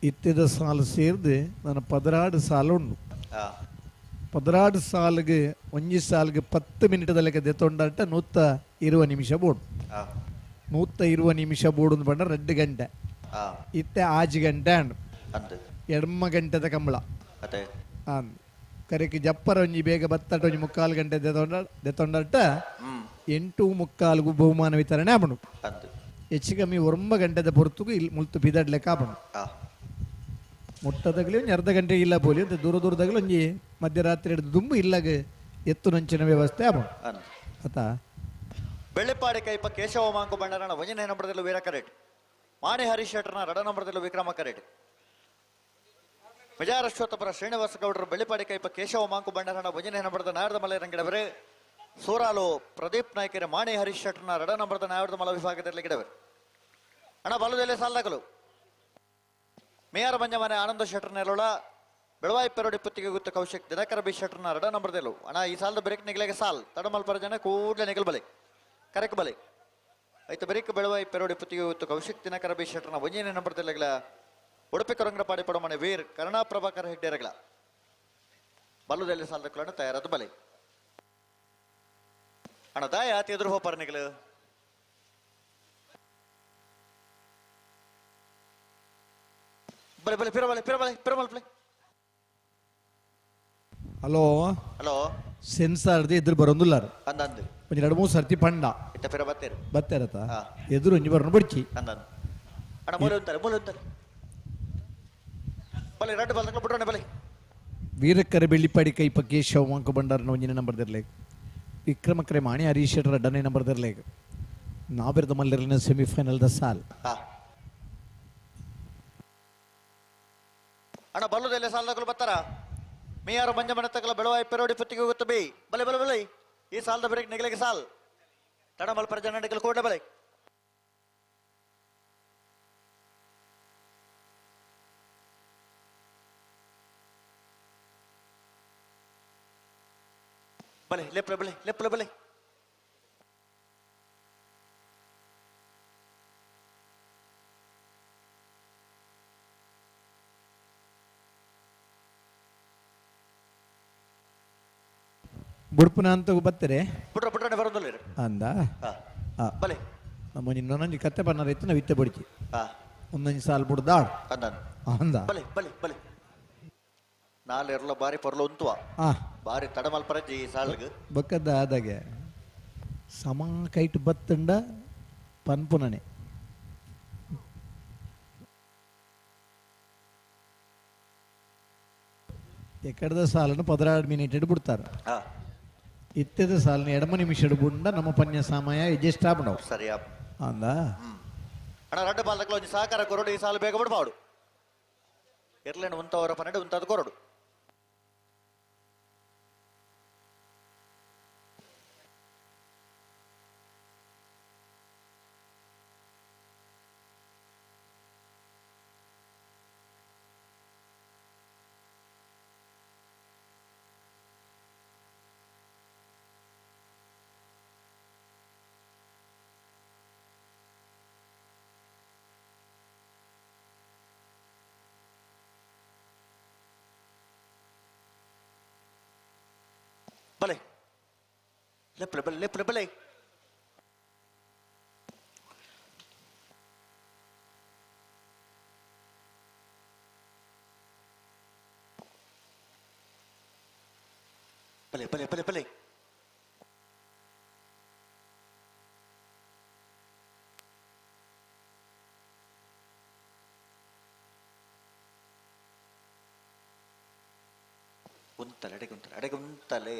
ಇತ್ತಿದ ಸಾಲು ಸೇರಿದು ನನ್ನ 16 ಸಾಲು ಉಂಡು. 16 ಸಾಲಿಗೆ ಒಂಜಿ ಸಾಲಿಗೆ 10 ಮಿನಿಟದ ಲೆಕ್ಕ ದೆತ್ತೊಂಡಾಟ 120 ನಿಮಿಷ ಬೋಡು. 120 ನಿಮಿಷ ಬೋಡು ಬಂಡ 2 ಗಂಟೆ ಇತ್ತೆ 5 ಗಂಟೆ ಅಂಡು 2 ಗಂಟೆದ ಕಂಬಳ ಕರೆಕ್ ಜಪ್ಪರ ಒಂಜಿ ಬೇಗ ಬತ್ತಟ ಒಂಜಿ 3/4 ಗಂಟೆ ದೆತ್ತೊಂಡಾಟ 8:45 ಬಹುಮಾನ ವಿತರಣೆ ಆಪಣು. ಹೆಚ್ಚು ಕಮ್ಮಿ 9 ಗಂಟೆದ ಪೊರ್ತುಗು ಇಲ್ಲಿ ಮುಲ್ತು ಪಿದಡ್ ಲೆಕ್ಕ ಆಪಣು. ಮುಟ್ಟದಾಗಲಿ ಒಂದು ಅರ್ಧ ಗಂಟೆ ಇಲ್ಲ ಬೋಲಿ ಅಂತ ದೂರದಾಗಲಿ ಒಂಜಿ ಮಧ್ಯರಾತ್ರಿ ಹಿಡಿದು ದುಂಬು ಇಲ್ಲಾಗ ಎತ್ತು ನಂಚಿನ ವ್ಯವಸ್ಥೆ ಆತ ಬೆಳ್ಳಿಪಾಡಿ ಕೈಪ ಕೇಶವ ಮಾಂಕು ಬಂಡರನ ಒಂಜನೇ ನಂಬರ್ದಲ್ಲೂ ವೀರ ಕರೆಟ್, ಮಾಣಿ ಹರೀಶ್ ಶೆಟ್ಟರ್ನ 2ನೇ ನಂಬರ್ದಲ್ಲೂ ವಿಕ್ರಮ ಕರೆಟ್, ವಿಜಯಾರಶ್ವತಪುರ ಶ್ರೀನಿವಾಸ ಗೌಡರು ಬೆಳ್ಳಿಪಾಡಿ ಕೈಪ ಕೇಶವ ಮಾಂಕು ಬಂಡರನ ಒಂಜನೇ ನಂಬರ್ದ ನಾಯರದ ಮಲೆ ರಂಗಿಡವರೆ, ಸೂರಾಲು ಪ್ರದೀಪ್ ನಾಯ್ಕರೆ ಮಾಣಿ ಹರೀಶ್ ಶೆಟ್ಟರ್ನ 2ನೇ ನಂಬರ್ದ ನಾಯರದ ಮಲ ವಿಭಾಗದಲ್ಲಿ ಗಿಡವೆ ಅಣ್ಣ ಬಲುದೆಲೆ ಸಾಲದಾಗಲು ಮೇಯರ್ ಬಂಜಮನೆ ಆನಂದ ಶೆಟ್ಟರ್ ನೆಲೋಳ ಬೆಳವಾಯಿ ಪೆರೋಡಿ ಪುತ್ತಿಗೆ ಗುತ್ತ ಕೌಶಿಕ್ ದಿನಕರ ಬಿ ಶೆಟ್ಟರ್ನ 2ನೇ ನಂಬರ್ದೆಲು ಅಣ್ಣ ಈ ಸಾಲದ ಬ್ರೇಕ್ ನಿಗಲೆಗೆ ಸಾಲ್ ತಡಮಲ್ಪರ ಜನ ಕೂಡಲೇ ನಿಗಲ್ ಬಲೆ ಕರೆಕ್ ಬಲೆ ಐತ ಬ್ರೇಕ್ ಬೆಳವಾಯಿ ಪೆರೋಡಿ ಪುತ್ತಿಗೆ ಗುತ್ತ ಕೌಶಿಕ್ ದಿನಕರ ಬಿ ಶೆಟ್ಟರ್ನ 1ನೇ ನಂಬರ್ದೆಲೆಗಳ ಉಡುಪಿ ಕೊರಂಗರಪಾಡಿ ಪಡಮನೆ ವೀರ್ ಕರುಣಾ ಪ್ರಭಾಕರ ಹೆಡ್ಡೇರಗಳ ಬಲ್ಲುದೆಲೆ ಸಾಲದ ಕುಲನ ತಯಾರಾದ ಬಲೆ ಅಣ್ಣ ದಾಯ ಆತಿ ಎದುರು ಹೋಪಾರ ನಿಗಲು ಬಲೆ ಬಲೆ ಪಿರಬಲೆ ಪಿರಬಲೆ ಪಿರಬಲ್ ಪ್ಲೇ ಹಲೋ ಹಲೋ ಸೆನ್ಸಾರ್ದು ಎದುರು ಬರೋದಿಲ್ಲಾರು ಅಂದಂದು ಒಂಜಿ 2-3 ಸರ್ತಿ ಪಂಡ ಇಟ್ಟ ಪಿರ ಬತ್ತೇರು ಬತ್ತೇರತ ಎದುರು ಒಂಜಿ ಬರೋಣ ಬಡ್ಚಿ ಅಂದಂದು ಅಣ್ಣ ಮೂಲೆ ಉಂತಾರೆ ಬಲೆ ರೆಡ್ ಬಾಲ್ ತಕ್ಕ ಬಿಟ್ರೋಣ ಬಲೆ ವೀರಕ್ಕರೆ ಬೆಳ್ಳಿಪಾಡಿ ಕೈಪ ಕೇಶವ ಮಂಕ ಬಂಡಾರನ ಒಂಜಿನ ನಂಬರ್ ದಿರ್ಲೇಗ್ ವಿಕ್ರಮಕರೆ ಮಾಣಿ ಹರೀಶ್ ಶೆಟ್ಟರ್ ಅಡ್ಡನೇ ನಂಬರ್ ದಿರ್ಲೇಗ್ ನಾವೆರ್ದ ಮಲ್ಲರಿನ ಸೆಮಿಫೈನಲ್ ದ ಸಾಲ್ ಅಣ್ಣ ಬಲ್ಲುದೆಲ್ಲ ಸಾಲದಗಳು ಬರ್ತಾರ ಮೇಯಾರು ಮಂಜ ಮನೆ ತಗಲ ಬೆಳವಾಯಿ ಪೆರೋಡಿ ಪುತ್ತಿಗೆ ಹೋಗುತ್ತೆ ಬೇ ಬಲೆ ಬಲೆ ಬಲೆ ಈ ಸಾಲದ ಬ್ರೇಕ್ ನೆಗಲಿಗೆ ಸಾಲ್ ತಡ ಮಲ್ಪರ ಜನಗಳು ಕೋಟೆ ಬಲೆ ಬಲೆ ಲೆಪ್ಲೆ ಬಲೆ ಲೆಪ್ಲೆ ಬಲೆ ಬುಡ್ಪುನ ಅಂತ ಬತ್ತರೆ ಬಿಟ್ರ ಬಿಟ್ರೆ ಬರೋದಿಲ್ಲ ಅಂದ ಬಲೆ ನಮ್ಮ ಇನ್ನೊಂದು ಕತ್ತೆ ಬನ್ನಾರ ಇತ್ತು ನಾವು ಇತ್ತೆ ಬಡ್ಚಿ ಒಂದೊಂದು ಸಾಲ್ ಬುಡ್ದಾಡ್ ಅಂದ ಬಲೆ ಬಲೆ ಬಲೆ ನಾಳೆ ಇರಲ್ಲ ಬಾರಿ ಪರ್ಲ ಉಂತುವ ಬಾರಿ ತಡಮಲ್ ಪರಜಿ ಈ ಸಾಲ್ಗೆ ಬಕ್ಕದ ಆದಾಗೆ ಸಮ ಕೈಟ್ ಬತ್ತಂಡ ಪನ್ಪುನನೆ ಎಕಡದ ಸಾಲನ್ನು 16 ಮಿನಿಟ್ ಬಿಡ್ತಾರ ಇತ್ತದ ಸಾಲನ್ನು ಎಡಮ ನಿಮಿಷ ಬುಂಡ ನಮ್ಮ ಪನ್ಯ ಸಮಯ ಎಜೆಸ್ಟ್ ಆಗ್ಬಿಡವು ಸರಿಯಾ ಅಂದ ಅಣ್ಣ ರೆಡ್ ಬಾಲ್ ತಕ್ಕಲ ಒಂಜಿ ಸಹಕಾರ ಕೊರಡು ಈ ಸಾಲು ಬೇಗ ಬಿಡ್ಬಾಡು ಇರ್ಲೇನು ಉಂತವರ ಪನ್ನಡೆ ಉಂತದ ಕೊರಡು ಬಲೆ ಲೆಪ್ಲೆ ಬಲೆ ಲೆಪ್ಲೆ ಬಲೆ ಬಲೆ ಬಲೆ ಬಲೆ ಬಲೆ ಉಂತಲೆ ಅಡೆಗುಂತಲೆ ಅಡೆಗುಂತಲೆ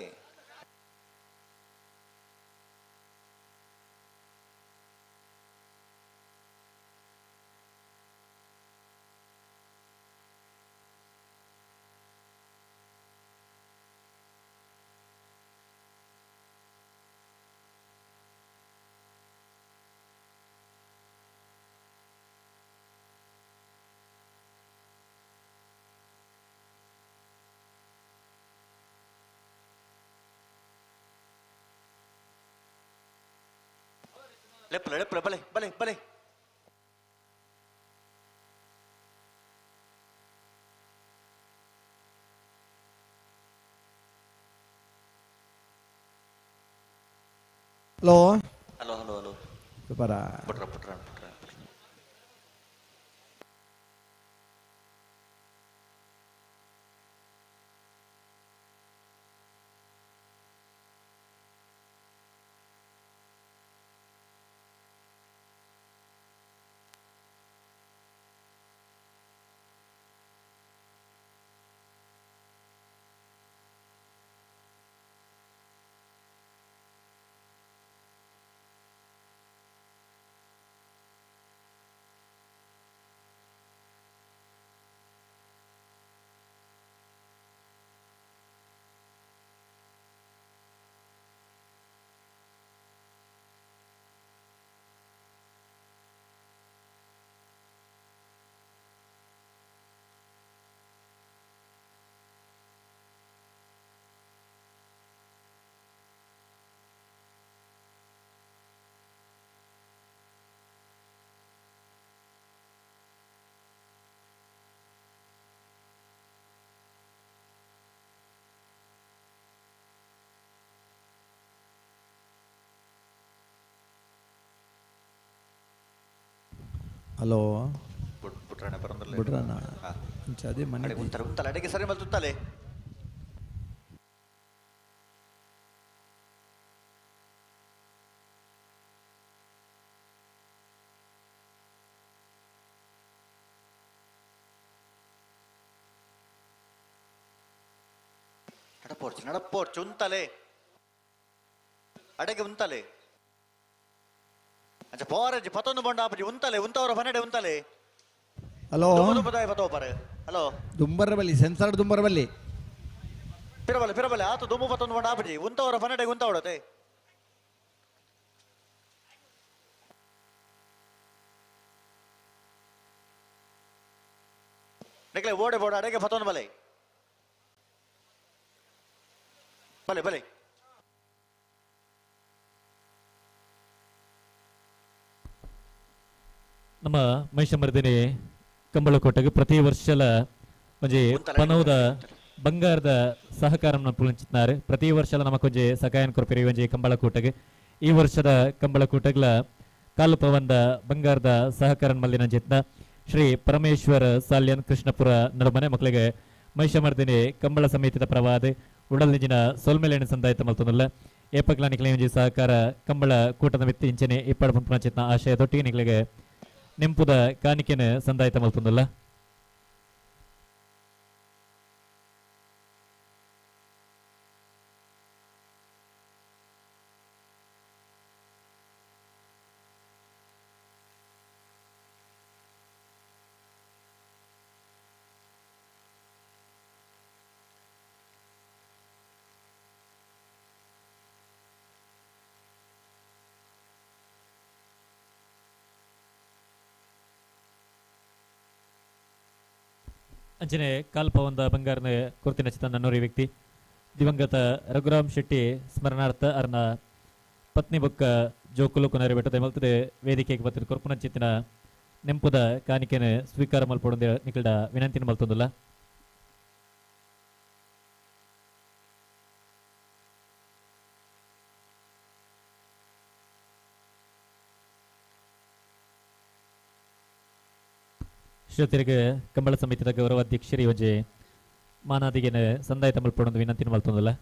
ಲೆಪ್ಲೆ ಲೆಪ್ಲೆ ಬಲೆ ಬಲೆ ಬಲೆ ಹಲೋ ಹಲೋ ಹಲೋ ಹಲೋ ಬರ ಬಿಟ್ರ ಬಿಟ್ರ ಬಿಟ್ರ ಹಲೋ ಬಿಟ್ರಣ್ಣ ಬರೋದಿಲ್ಲ ಬಿಡ್ರಣ್ಣ ಅದೇ ಮನೆ ಉಂತಲ್ಲ ಅಡೆಗೆ ಸರಿ ಮತ್ತೆ ಉತ್ತಲೆ ನಡಪೋರ್ಚು ಉಂತಲೆ ಅಡೆಗೆ ಉಂತಲೆ ಅಚ್ಚ ಪೋರಜಿ ಪತ್ತೊಂದು ಬಂಡ ಆಪಜಿ ಉಂತಲೆ ಉಂತವರ ಪನೆಡೆ ಉಂತಲೆ ಹಲೋ ಹಲೋ ದುಂಬರ ಬಲ್ಲಿ ಸೆನ್ಸಾರ್ ದುಂಬರ ಬಲ್ಲಿ ಪಿರಬಲೆ ಆತು ದುಮ್ಮು ಪತ್ತೊಂದು ಬಂಡ ಆಪಜಿ ಉಂತವರ ಪನೆಡೆ ಉಂತವಡತೆ ನಿಕ್ಲೆ ಓಡೆ ಬೋಡ ಅಡೆಗೆ ಪತ್ತೊಂದು ಬಲೆ ಬಲೆ ನಮ್ಮ ಮೈಷಮರ್ದಿನಿ ಕಂಬಳಕೋಟೆಗೆ ಪ್ರತಿ ವರ್ಷಲ ಒಂಜಿ ಪನೌದ ಬಂಗಾರದ ಸಹಕಾರವನ್ನು ಪುಲಂಚಿತ್ತಾರೆ ಪ್ರತಿ ವರ್ಷಲ ನಮಕೊಂಜಿ ಸಹಾಯನ ಕೊರಪಿರಿ ಒಂಜಿ ಕಂಬಳಕೋಟೆಗೆ ಈ ವರ್ಷದ ಕಂಬಳಕೋಟೆಗಳ ಕಾಲು ಪವಂದ ಬಂಗಾರದ ಸಹಕಾರ ಮಲ್ಲಿನ ಜಿತ್ನ ಶ್ರೀ ಪರಮೇಶ್ವರ ಸಾಲ್ಯನ್ ಕೃಷ್ಣಪುರ ನಡುಮನೆ ಮಕ್ಕಳಿಗೆ ಮೈಷಮರ್ದಿನಿ ಕಂಬಳ ಸಮಿತಿದ ಪ್ರವಾದೆ ಉಡಲ್ನಿಜಿನ ಸೋಲ್ಮೆಲೆಣ ಸಂದಾಯಿತ ಮಲ್ತೊಂದಲ್ಲ ಏಪಕ್ಲ ನಿಕ್ಲೆ ಒಂಜಿ ಸಹಕಾರ ಕಂಬಳ ಕೂಟದ ಮಿತ್ತಿ ಇಂಚನೆ ಇಪ್ಪಡ ಪಂಪನಚಿತ್ನ ಆಶಯದೊಟ್ಟಿಗೆ ನಿಕ್ಲೆಗೆ ನೆಂಪುದ ಕಾಣಿಕೆನ ಸಂದಾಯಿತ ಮಲ್ತೊಂದಲ್ಲ ಅಂಚನೆ ಕಾಲ್ಪವಂದ ಬಂಗಾರನ ಕುರ್ತಿನ ಚಿತ್ತ ನನ್ನೂರಿ ವ್ಯಕ್ತಿ ದಿವಂಗತ ರಘುರಾಮ್ ಶೆಟ್ಟಿ ಸ್ಮರಣಾರ್ಥ ಅರ್ನ ಪತ್ನಿ ಬೊಕ್ಕ ಜೋಕುಲು ಕುನರಿ ಬೆಟ್ಟದ ಮಲ್ತದೆ ವೇದಿಕೆಗೆ ಬತ್ತಿದ ಕೊರ್ಪುನ ಚಿತ್ತಿನ ನೆಂಪುದ ಕಾಣಿಕೆನ ಸ್ವೀಕಾರ ಮಲ್ಪೊಂದ ನಿಕಲ್ಡ ವಿನಂತಿನ ಮಲ್ತೊಂದಲ್ಲ ಶ್ರೋತರಿಗೆ ಕಂಬಳ ಸಮಿತಿಯ ಗೌರವ ಅಧ್ಯಕ್ಷರಿ ಒಂಜೆ ಮಾನಾದಿಗೆನ ಸಂದಾಯಿತ ಮಲ್ಪೊಂದು ವಿನಂತಿನ ಮಲ್ತೊಂದಲ್ಲ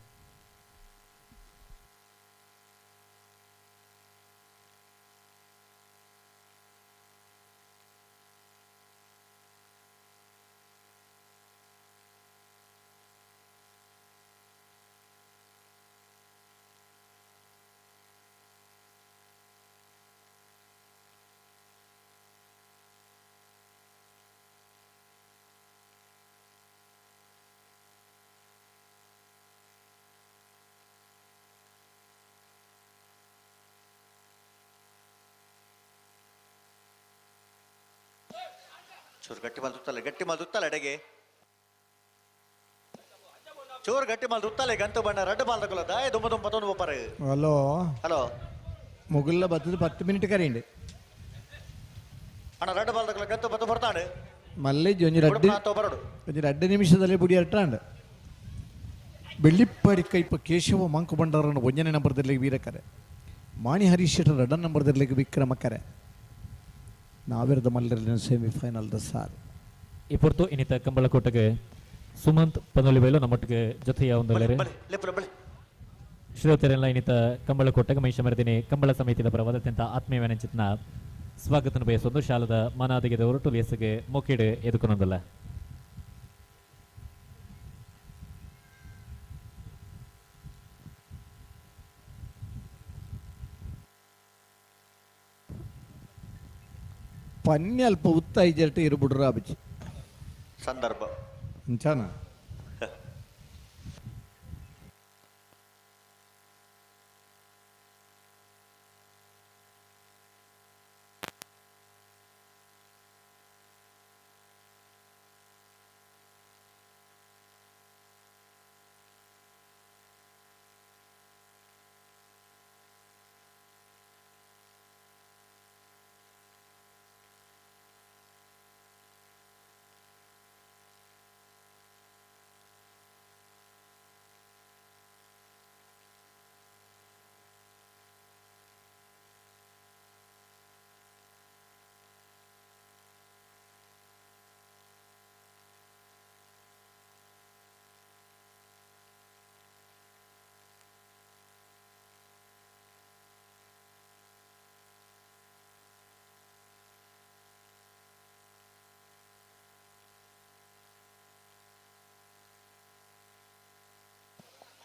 ಚೂರು ಗಟ್ಟಿ ಮಾಲ್ ತುತ್ತಲೆ ಅಡೆಗೆ ಚೂರು ಗಟ್ಟಿ ಮಾಲ್ ತುತ್ತಲೆ ಗಂತು ಬಣ್ಣ ರಡ್ಡು ಮಾಲ್ ತಗೊಳ್ಳ ದಾಯ ದುಂಬ ಪತ್ತೊಂದು ಒಪ್ಪರ ಹಲೋ ಮುಗುಲ್ಲ ಬತ್ತದು 10 ಮಿನಿಟ್ ಕರೆಯುಂಡು ಅಣ್ಣ ರಡ್ಡು ಮಾಲ್ ತಗೊಳ್ಳ ಗಂತು ಪತ್ತು ಬರ್ತಾಂಡು ಮಲ್ಲೇಜ್ ಒಂಜಿ ರಡ್ಡು ನಿಮಿಷದಲ್ಲಿ ಬುಡಿ ಅರ್ಟಾಂಡು ಬೆಳ್ಳಿಪ್ಪಡಿಕ ಇಪ್ಪ ಕೇಶವ ಮಂಕು ಬಂಡಾರನ ಒಂಜನೇ ನಂಬರ್ದಲ್ಲಿ ವೀರಕರೆ ಮಾಣಿ ಹರೀಶ್ ಶೆಟ್ಟರ್ ರಡ್ಡ ನಂಬರ್ದಲ್ಲಿ ವಿಕ್ರಮಕರೆ ನಾವಿರದ ಮಲ್ಲರಿನ ಸೆಮಿಫೈನಲ್ ಸಾರ್ ಈ ಪೊರ್ತು ಇನ್ನಿತ ಕಂಬಳಕೋಟೆಗೆ ಸುಮಂತ್ ಪನೊಲಿಬೈಲು ನಮ್ಮೊಟ್ಟಿಗೆ ಜೊತೆಯ ಒಂದು ಶ್ರೋತರೆಲ್ಲ ಇನ್ನಿತ ಕಂಬಳಕೋಟೆಗೆ ಮೈಷಮರ್ದಿನಿ ಕಂಬಳ ಸಮಿತಿಯ ಪರವಾದ ಅತ್ಯಂತ ಆತ್ಮೀಯ ನೆಂಚಿತ್ನ ಸ್ವಾಗತನ ಬಯಸೊಂದು ಶಾಲದ ಮಾನಾದಿಗೆದ ಹೊರಟು ಲೇಸಿಗೆ ಮೊಕ್ಕಿಡು ಎದುಕೊನೊಂದಲ್ಲ ಪನ್ಯ ಅಲ್ಪ ಉತ್ತಾಯಿ ಜರ್ಟ ಇರುಬಿಡ್ರ ಅಬಜಿ ಸಂದರ್ಭ ಇಂಚಾನ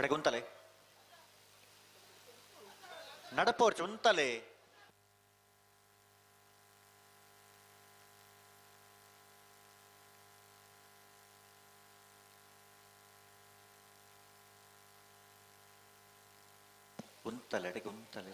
ಕಡೆಗೆ ಉಂತಲೆ ನಡಪೋರ್ಚು ಉಂತಲೆ ಉಂತಲೆ ಅಡೆಗೆ ಉಂತಲೆ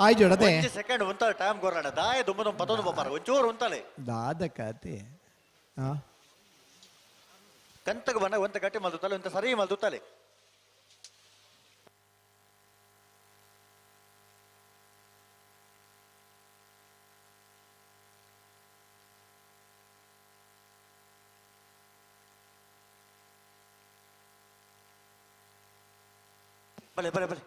ಆಯ್ ಜೋಡತೆ ಸೆಕೆಂಡ್ ಉಂತಲೆ ಟೈಮ್ ಗೊರ್ರಾಡ ದಾಯ ದುಮ್ಮದು ಪತ್ತೊಂದು ಬಪ್ಪಾರ ಒಂಚೂರು ಉಂತಲೆ ದಾದ ಕತೆ ಕಂತಗ ಬಣ್ಣ ಒಂತ ಗಟ್ಟಿ ಮಲ್ದುತ್ತಲೆ ಒಂತ ಸರಿ ಮಲ್ದುತ್ತಲೆ ಬಲೆ ಬಲೆ ಬಲೆ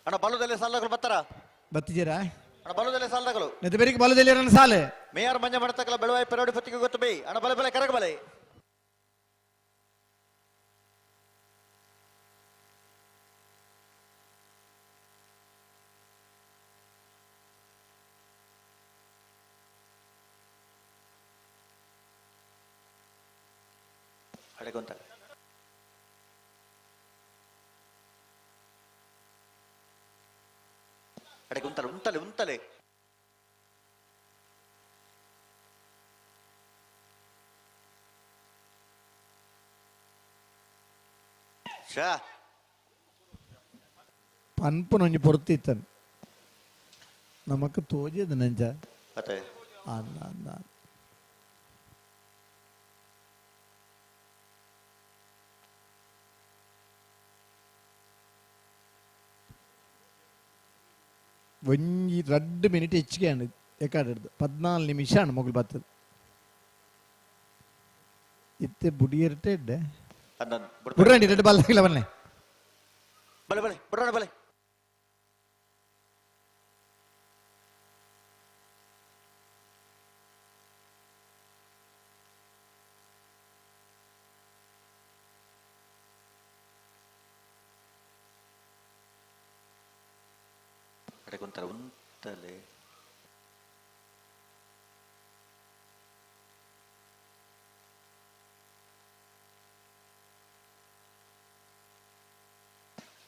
ಅಣ್ಣ ಬಲುದಲ್ಲೇ ಸಾಲಗಳು ಬತ್ತಾರ ಬತ್ತಿದ್ದೀರಾ ಅಣ್ಣ ಬಲುದಲ್ಲೇ ಸಾಲಗಳು ನೆತ್ತ ಬೇರಿಗೆ ಬಲದಲ್ಲಿ ನನ್ನ ಸಾಲೆ ಮೇಯರ್ ಮಂಜ ಮಾಡತಕ್ಕಲ್ಲ ಬೆಳವಾಯಿ ಪೆರೋಡಿ ಪತ್ತಿಗೆ ಗೊತ್ತು ಬೈ ಅಣ್ಣ ಬಲೆ ಬಲೆ ಕರಗ ಬಲೆ ಅಡೆಗೊಂತಾರೆ ಅಡೆಗೆ ಉಂತಲೆ ಉಂತಲೆ ಉಂತಲೆ ಶಾ ಪನ್ಪುನೊಂಜಿ ಪೊರ್ತಿತ್ತನ್ ನಮಕ್ ತೋಜದ ನಂಜ ಮತ್ತೆ ಅಲ್ಲ ಅಲ್ಲ ಒಂಜಿ 2 ಮಿನಿಟ್ ಹೆಚ್ಚಿಗೆ ಅಂಡ್ ಎಕಾಡಿಡ್ದು 14 ನಿಮಿಷ ಅಂಡ್ ಮೊಗಲು ಬರ್ತದೆ ಇತ್ತೆ ಬುಡಿಯರ್ಟೆ ಬುಡ್ರಂಡಿ 2 ಬಾಲ್ ಆಗಿಲ್ಲ ಬನ್ನೆ ಬಲೆ ಬಲೆ ಬುಡ್ರಣ ಬಲೆ ಅಡೆಗೊಂತಾರೆ ಉಂತಲೆ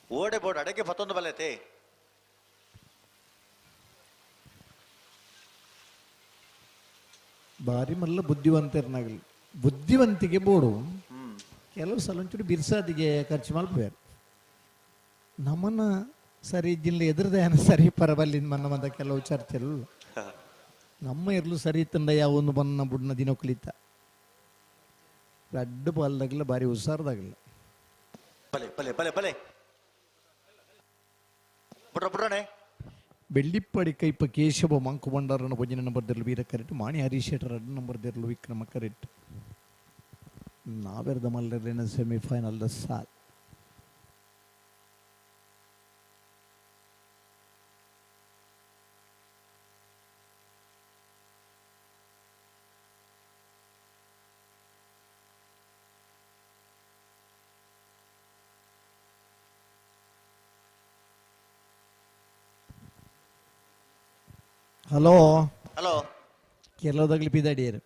ಓಡೆ ಬೋರ್ಡ್ ಅಡೆಗೆ 11 ಬಲೈತೆ ಬಾರಿ ಮಲ್ಲ ಬುದ್ಧಿವಂತರ್ನಾಗಲಿ ಬುದ್ಧಿವಂತಿಗೆ ಬೋಡು ಕೆಲವು ಸಲ ಒಂಚೂರು ಬಿರ್ಸಾದಿಗೆ ಖರ್ಚು ಮಲ್ಪೇರು ನಮ್ಮನ್ನ ಸರಿ ಜಿಲ್ಲೆ ಎದುರದೇನ ಸರಿ ಪರಬಲ್ಲಿಂದ ಮನ್ನ ಮಂದ ಕೆಲವು ಚರ್ಚೆಲ್ಲ ನಮ್ಮ ಇರ್ಲು ಸರಿ ತಂಡ ಯಾವೊಂದು ಬನ್ನ ಬುಡ್ನ ದಿನ ಕಲಿತ 2 ಬಾಲ್ದಾಗಲ್ಲ ಬಾರಿ ಹುಷಾರ್ದಾಗಲ್ಲ ಬಲೆ ಬಲೆ ಬಲೆ ಬಲೆ ಬುಡ್ರ ಬುಡ್ರಣೆ ಬೆಳ್ಳಿಪ್ಪಡಿ ಕೈಪ ಕೇಶವ ಮಂಕು ಬಂಡಾರನ ಭೋಜನ ನಂಬರ್ ದರ್ಲು ವೀರ ಕರೆಕ್ಟ್ ಮಾಣಿ ಹರೀಶ್ ಶೆಟ್ಟರ್ 2 ನಂಬರ್ ದರ್ಲು ವಿಕ್ರಮ ಕರೆಕ್ಟ್ ನಾವೆರ್ದ ಮಲ್ಲರಿನ ಸೆಮಿಫೈನಲ್ ದ ಸಾಲ್ ಹಲೋ ಹಲೋ ಕೆಲವುದಾಗ್ಲಿ ಪಿದಾಡಿಯರು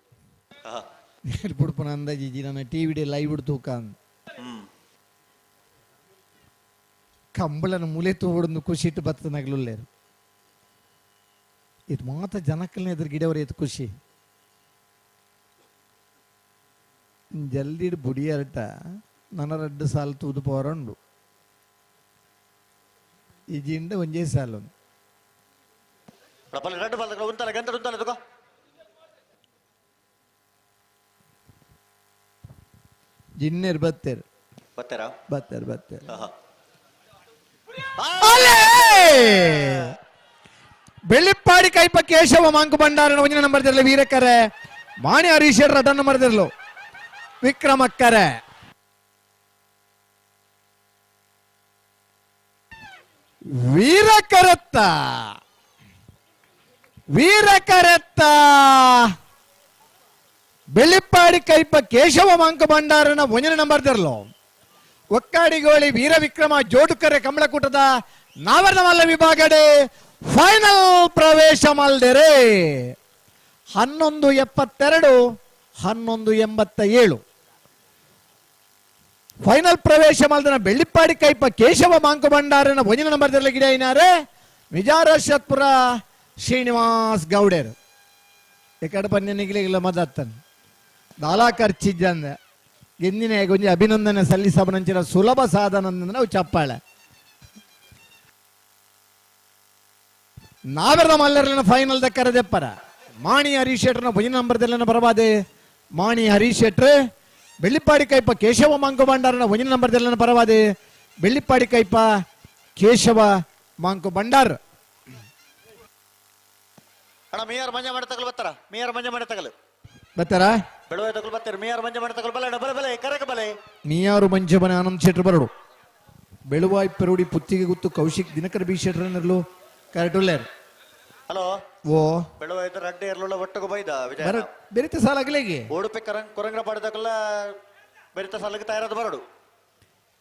ಬಿಡ್ಪನ ಅಂದಾಜಿ ನನ್ನ ಟಿವಿ ಲೈವ್ ಬಿಡ್ತು ಕಾನ್ ಕಂಬಳನ ಮೂಲೆ ತೋಡನ್ನು ಖುಷಿ ಇಟ್ಟು ಬತ್ತನಾಗ್ಲುಲ್ಲೇರು ಇದು ಮಾತ್ರ ಜನಕ್ಕಲ್ನೇ ಎದುರು ಗಿಡವರ ಇದು ಖುಷಿ ಜಲ್ದಿ ಬುಡಿಯರ್ಟ ನನ್ನ 2 ಸಾಲ ತೂದು ಪೋರಂಡು ಈ ಜಿಂಡ ಒಂಜೇ ಸಾಲು ಬಲೆ 2 ಬಾಲ್ ಉಂತಲೆ ಗಂಟೆ ಉಂತಲೆ ತಗೋ ಜಿನ್ನೇರು ಬತ್ತೇರು ಬತ್ತೇರಾ ಬತ್ತೇರು ಬೆಳ್ಳಿಪ್ಪಾಡಿ ಕೈಪ ಕೇಶವ ಮಾಂಕು ಬಂಡಾರನ ಒಂಜಿನ ನಂಬರ್ ದಿರಲು ವೀರಕ್ಕರೆ ಮಾಣಿ ಹರೀಶ್ 2 ನಂಬರ್ ದಿರಲು ವಿಕ್ರಮಕ್ಕರೆ ವೀರಕರತ್ತ ಬೆಳ್ಳಿಪ್ಪಾಡಿ ಕೈಪ ಕೇಶವ ಮಾಂಕ ಭಂಡಾರನ 1 ನಂಬರ್ ತೆರಲು ಒಕ್ಕಾಡಿಗೋಳಿ ವೀರ ವಿಕ್ರಮ ಜೋಡುಕರೆ ಕಮಲಕೂಟದ ನಾವರ್ಣ ಮಲ್ಲ ವಿಭಾಗಡೆ ಫೈನಲ್ ಪ್ರವೇಶ ಮಲ್ದೆರೆ 11:72 11:87 ಫೈನಲ್ ಪ್ರವೇಶ ಮಲ್ದನ ಬೆಳ್ಳಿಪ್ಪಾಡಿ ಕೈಪ ಕೇಶವ ಮಾಂಕ ಭಂಡಾರನ 1 ನಂಬರ್ ತೆರಲು ಗಿಡ ಐನಾರೆ ವಿಜಾರ ಶತ್ಪುರ ಶ್ರೀನಿವಾಸ್ ಗೌಡರು ಎಕಡೆ ಪನ್ಯ ನಿಗಲಿಗಿಲ್ಲ ಮದತ್ತನ್ ದಾಲಾ ಖರ್ಚಿದ್ದಂದ ಎಂದಿನ ಕೊಂಚ ಅಭಿನಂದನೆ ಸಲ್ಲಿಸಬನಂಚಿನ ಸುಲಭ ಸಾಧನ ನಾವು ಚಪ್ಪಾಳೆ ನಾವೆಲ್ಲ ಮಲ್ಲರ್ಲಿನ ಫೈನಲ್ ದಕ್ಕರದೆಪ್ಪರ ಮಾಣಿ ಹರೀಶ್ ಶೆಟ್ರನ 1 ನಂಬರ್ ತೆರಲಿನ ಬರಬಾದೆ ಮಾಣಿ ಹರೀಶ್ ಶೆಟ್ರ್ ಬೆಳ್ಳಿಪ್ಪಾಡಿ ಕೈಪ ಕೇಶವ ಮಾಂಕು ಭಂಡಾರನ 1 ನಂಬರ್ ತೆರಲಿನ ಬರಬಾದೆ ಬೆಳ್ಳಿಪ್ಪಾಡಿ ಕೈಪ ಕೇಶವ ಮಾಂಕು ಭಂಡಾರ್ ಅಣ್ಣ ಮೇಯರ್ ಮಂಜ ಮಾಡಿ ತಗಲು ಬರ್ತಾರ ಮೇಯರ್ ಮಂಜ ಮಾಡಿ ತಗಲು ಬರ್ತಾರ ಬೆಳವಾಯಿ ತಗಲು ಬರ್ತಾರೆ ಮೇಯರ್ ಮಂಜ ಮಾಡಿ ತಗಲು ಬಲೆ ಬಲೆ ಬಲೆ ಕರೆಕ ಬಲೆ ನೀಯಾರು ಮಂಜಮನೆ ಆನಂದ್ ಶೆಟ್ರ್ ಬರಡು ಬೆಳುವಾಯ್ ಪೆರುಡಿ ಪುತ್ತಿಗೆ ಗುತ್ತು ಕೌಶಿಕ್ ದಿನಕರ ಬಿ ಶೆಟ್ರನರ್ಲು ಕರೆಕ್ಟುಲ್ಲೇರ್ ಹಲೋ ಓ ಬೆಳವಾಯಿ ರಡ್ಡೆ ಇರ್ಲುള്ള ಒಟ್ಟಗು ಬೈದ ವಿಜಯ ಬೆರಿತ ಸಾಲಾಗಲೇಗೆ ಉಡುಪಿ ಕೊರಂಗ್ರ ಪಾಡಿದಕಲ್ಲ ಬೆರಿತ ಸಾಲಕ್ಕೆ ತಯಾರಾದ ಬರಡು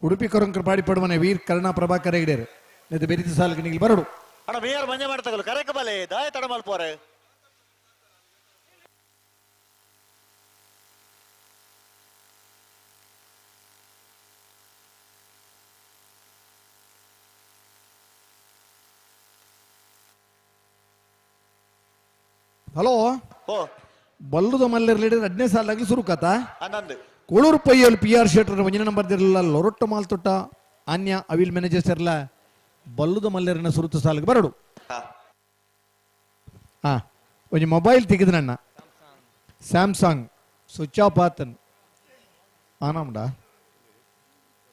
ಉಡುಪಿ ಕೊರಂಗ್ರ ಪಾಡಿ ಪಡುವನೆ ವೀರ್ ಕರ್ಣ ಪ್ರಭಾಕರ ಹಿಡಿಯರು ಇದು ಬೆರಿತ ಸಾಲಕ್ಕೆ ನಿಗಿಲ್ ಬರಡು ಅಣ್ಣ ಮೇಯರ್ ಮಂಜ ಮಾಡಿ ತಗಲು ಕರೆಕ ಬಲೆ ದಾಯ ತಡ ಮಲ್ಪೋರೆ ಹಲೋ ಓ ಬಲ್ಲುದ ಮಲ್ಲರ್ಲಿಡ 2ನೇ ಸಾಲಾಗ್ಲಿ ಸುರುಕತ ಆನಂದ್ ಕೋಳೂರು ಪೊಯ್ಯಲ್ PR ಶೆಟ್ರ 1 ನಂಬರ್ ದಿರಲ್ಲ ಲೊರೊಟ್ಟ ಮಾಲ್ತೊಟ್ಟ ಅನ್ಯ ಅವಿಲ್ ಮ್ಯಾನೇಜರ್ ಸೇರ್ಲ ಬಲ್ಲುದ ಮಲ್ಲರಿನ ಸುರುತ ಸಾಲಿಗೆ ಬರಡು ಹಾ ಒಂದು ಮೊಬೈಲ್ ತೆಗೆದನಣ್ಣ ಸ್ಯಾಮ್ಸಂಗ್ ಸ್ವಿಚ್ ಆಫ್ ಆತನ್ ಆನಮ್ಡ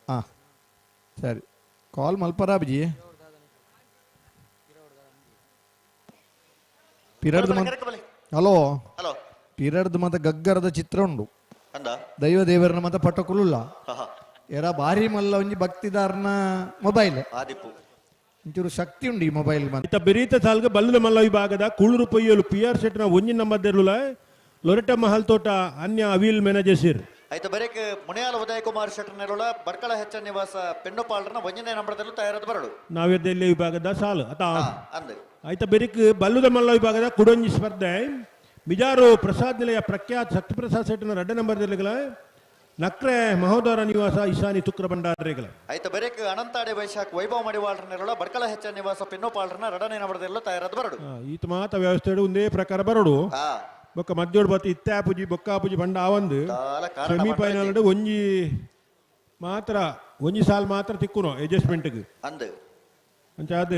ಹಾ ಸರಿ ಕಾಲ್ ಮಲ್ಪರಾ ಬಿಜಿ ಪಿರಡ್ದು ಹಲೋ ಪಿರಡ್ದು ಮತ ಗಗ್ಗರದ ಚಿತ್ರ ಉಂಡು ದೈವ ದೇವರನ ಮತ ಪಟಕುಲ್ಲ ಎರ ಬಾರಿ ಮಲ್ಲ ಒಂಜಿ ಭಕ್ತಿದಾರನ ಮೊಬೈಲ್ ಒಂಚೂರು ಶಕ್ತಿ ಉಂಡು ಈ ಮೊಬೈಲ್ ಇತ್ತ ಬೆರೀತ ಸಾಲ್ಗ ಬಲ್ಲದ ಮಲ್ಲ ವಿಭಾಗದ ಕುಳ್ಳೂರು ಪೊಯ್ಯಲು PR ಶೆಟ್ನ 1 ನಂಬರ್ ತೆರಲು ಲೊರಟ ಮಹಲ್ ತೋಟ ಅನ್ಯ ಅವಿಲ್ ಮ್ಯಾನೇಜರ್ ಸೇರ್ ಆಯ್ತು ಬರೇಕ್ ಮುನಿಯಾಲ ಉದಯ ಕುಮಾರ್ ಶೆಟ್ರ್ ನೆರಳ ಬರ್ಕಳ ಹೆಚ್ಚ ನಿವಾಸ ಪೆಣ್ಣುಪಾಳ್ರನ 1ನೇ ನಂಬರ್ ತೆರಲು ತಯಾರಾದ ಬರಡು ನಾವ್ಯದಲ್ಲಿ ವಿಭಾಗದ ಸಾಲು ಅತ ಅಂದೆ ಆಯ್ತಾ ಬೆರಿಕ್ ಬಲ್ಲುದ ಮಲ್ಲ ವಿಭಾಗದ ಕುಡೊಂಜಿ ಸ್ಪರ್ಧೆ ಮಿಜಾರು ಪ್ರಸಾದ್ ನಿಲಯ ಪ್ರಖ್ಯಾತ್ ಸತ್ಯಪ್ರಸಾದ್ ಶೆಟ್ನ 2 ನಂಬರ್ ತೆರಲಿಗಳ ನಕ್ರೆ ಮಹೋದರ ನಿವಾಸ ಇಶಾನಿ ತುಕ್ರ ಭಂಡಾರಗಳ ಆಯ್ತು ಬರೇಕ್ ಅನಂತಾಡೆ ವೈಶಾಖ್ ವೈಭವ ಮಡಿವಾಳ್ರ ನೆರಳ ಬರ್ಕಳ ಹೆಚ್ಚ ನಿವಾಸ ಪೆಣ್ಣುಪಾಳ್ರನ 2ನೇ ನಂಬರ್ ತೆರಲು ತಯಾರಾದ ಬರಡು ಈತ ಮಾತ ವ್ಯವಸ್ಥೆ ಒಂದೇ ಪ್ರಕಾರ ಬರಡು ಬೊಕ್ಕ ಮಧ್ಯೋಡ್ ಬತ್ತು ಇತ್ತಾಪುಜಿ ಬೊಕ್ಕಾಪುಜಿ ಬಂಡ ಆವಂದು ಸೆಮಿಫೈನಲ್ ಒಂಜಿ ಮಾತ್ರ ಒಂಜಿ ಸಾಲ್ ಮಾತ್ರ ತಿಕ್ಕುನು ಅಡ್ಜಸ್ಟ್ಮೆಂಟ್ಗೆ ಅಂಚಾದ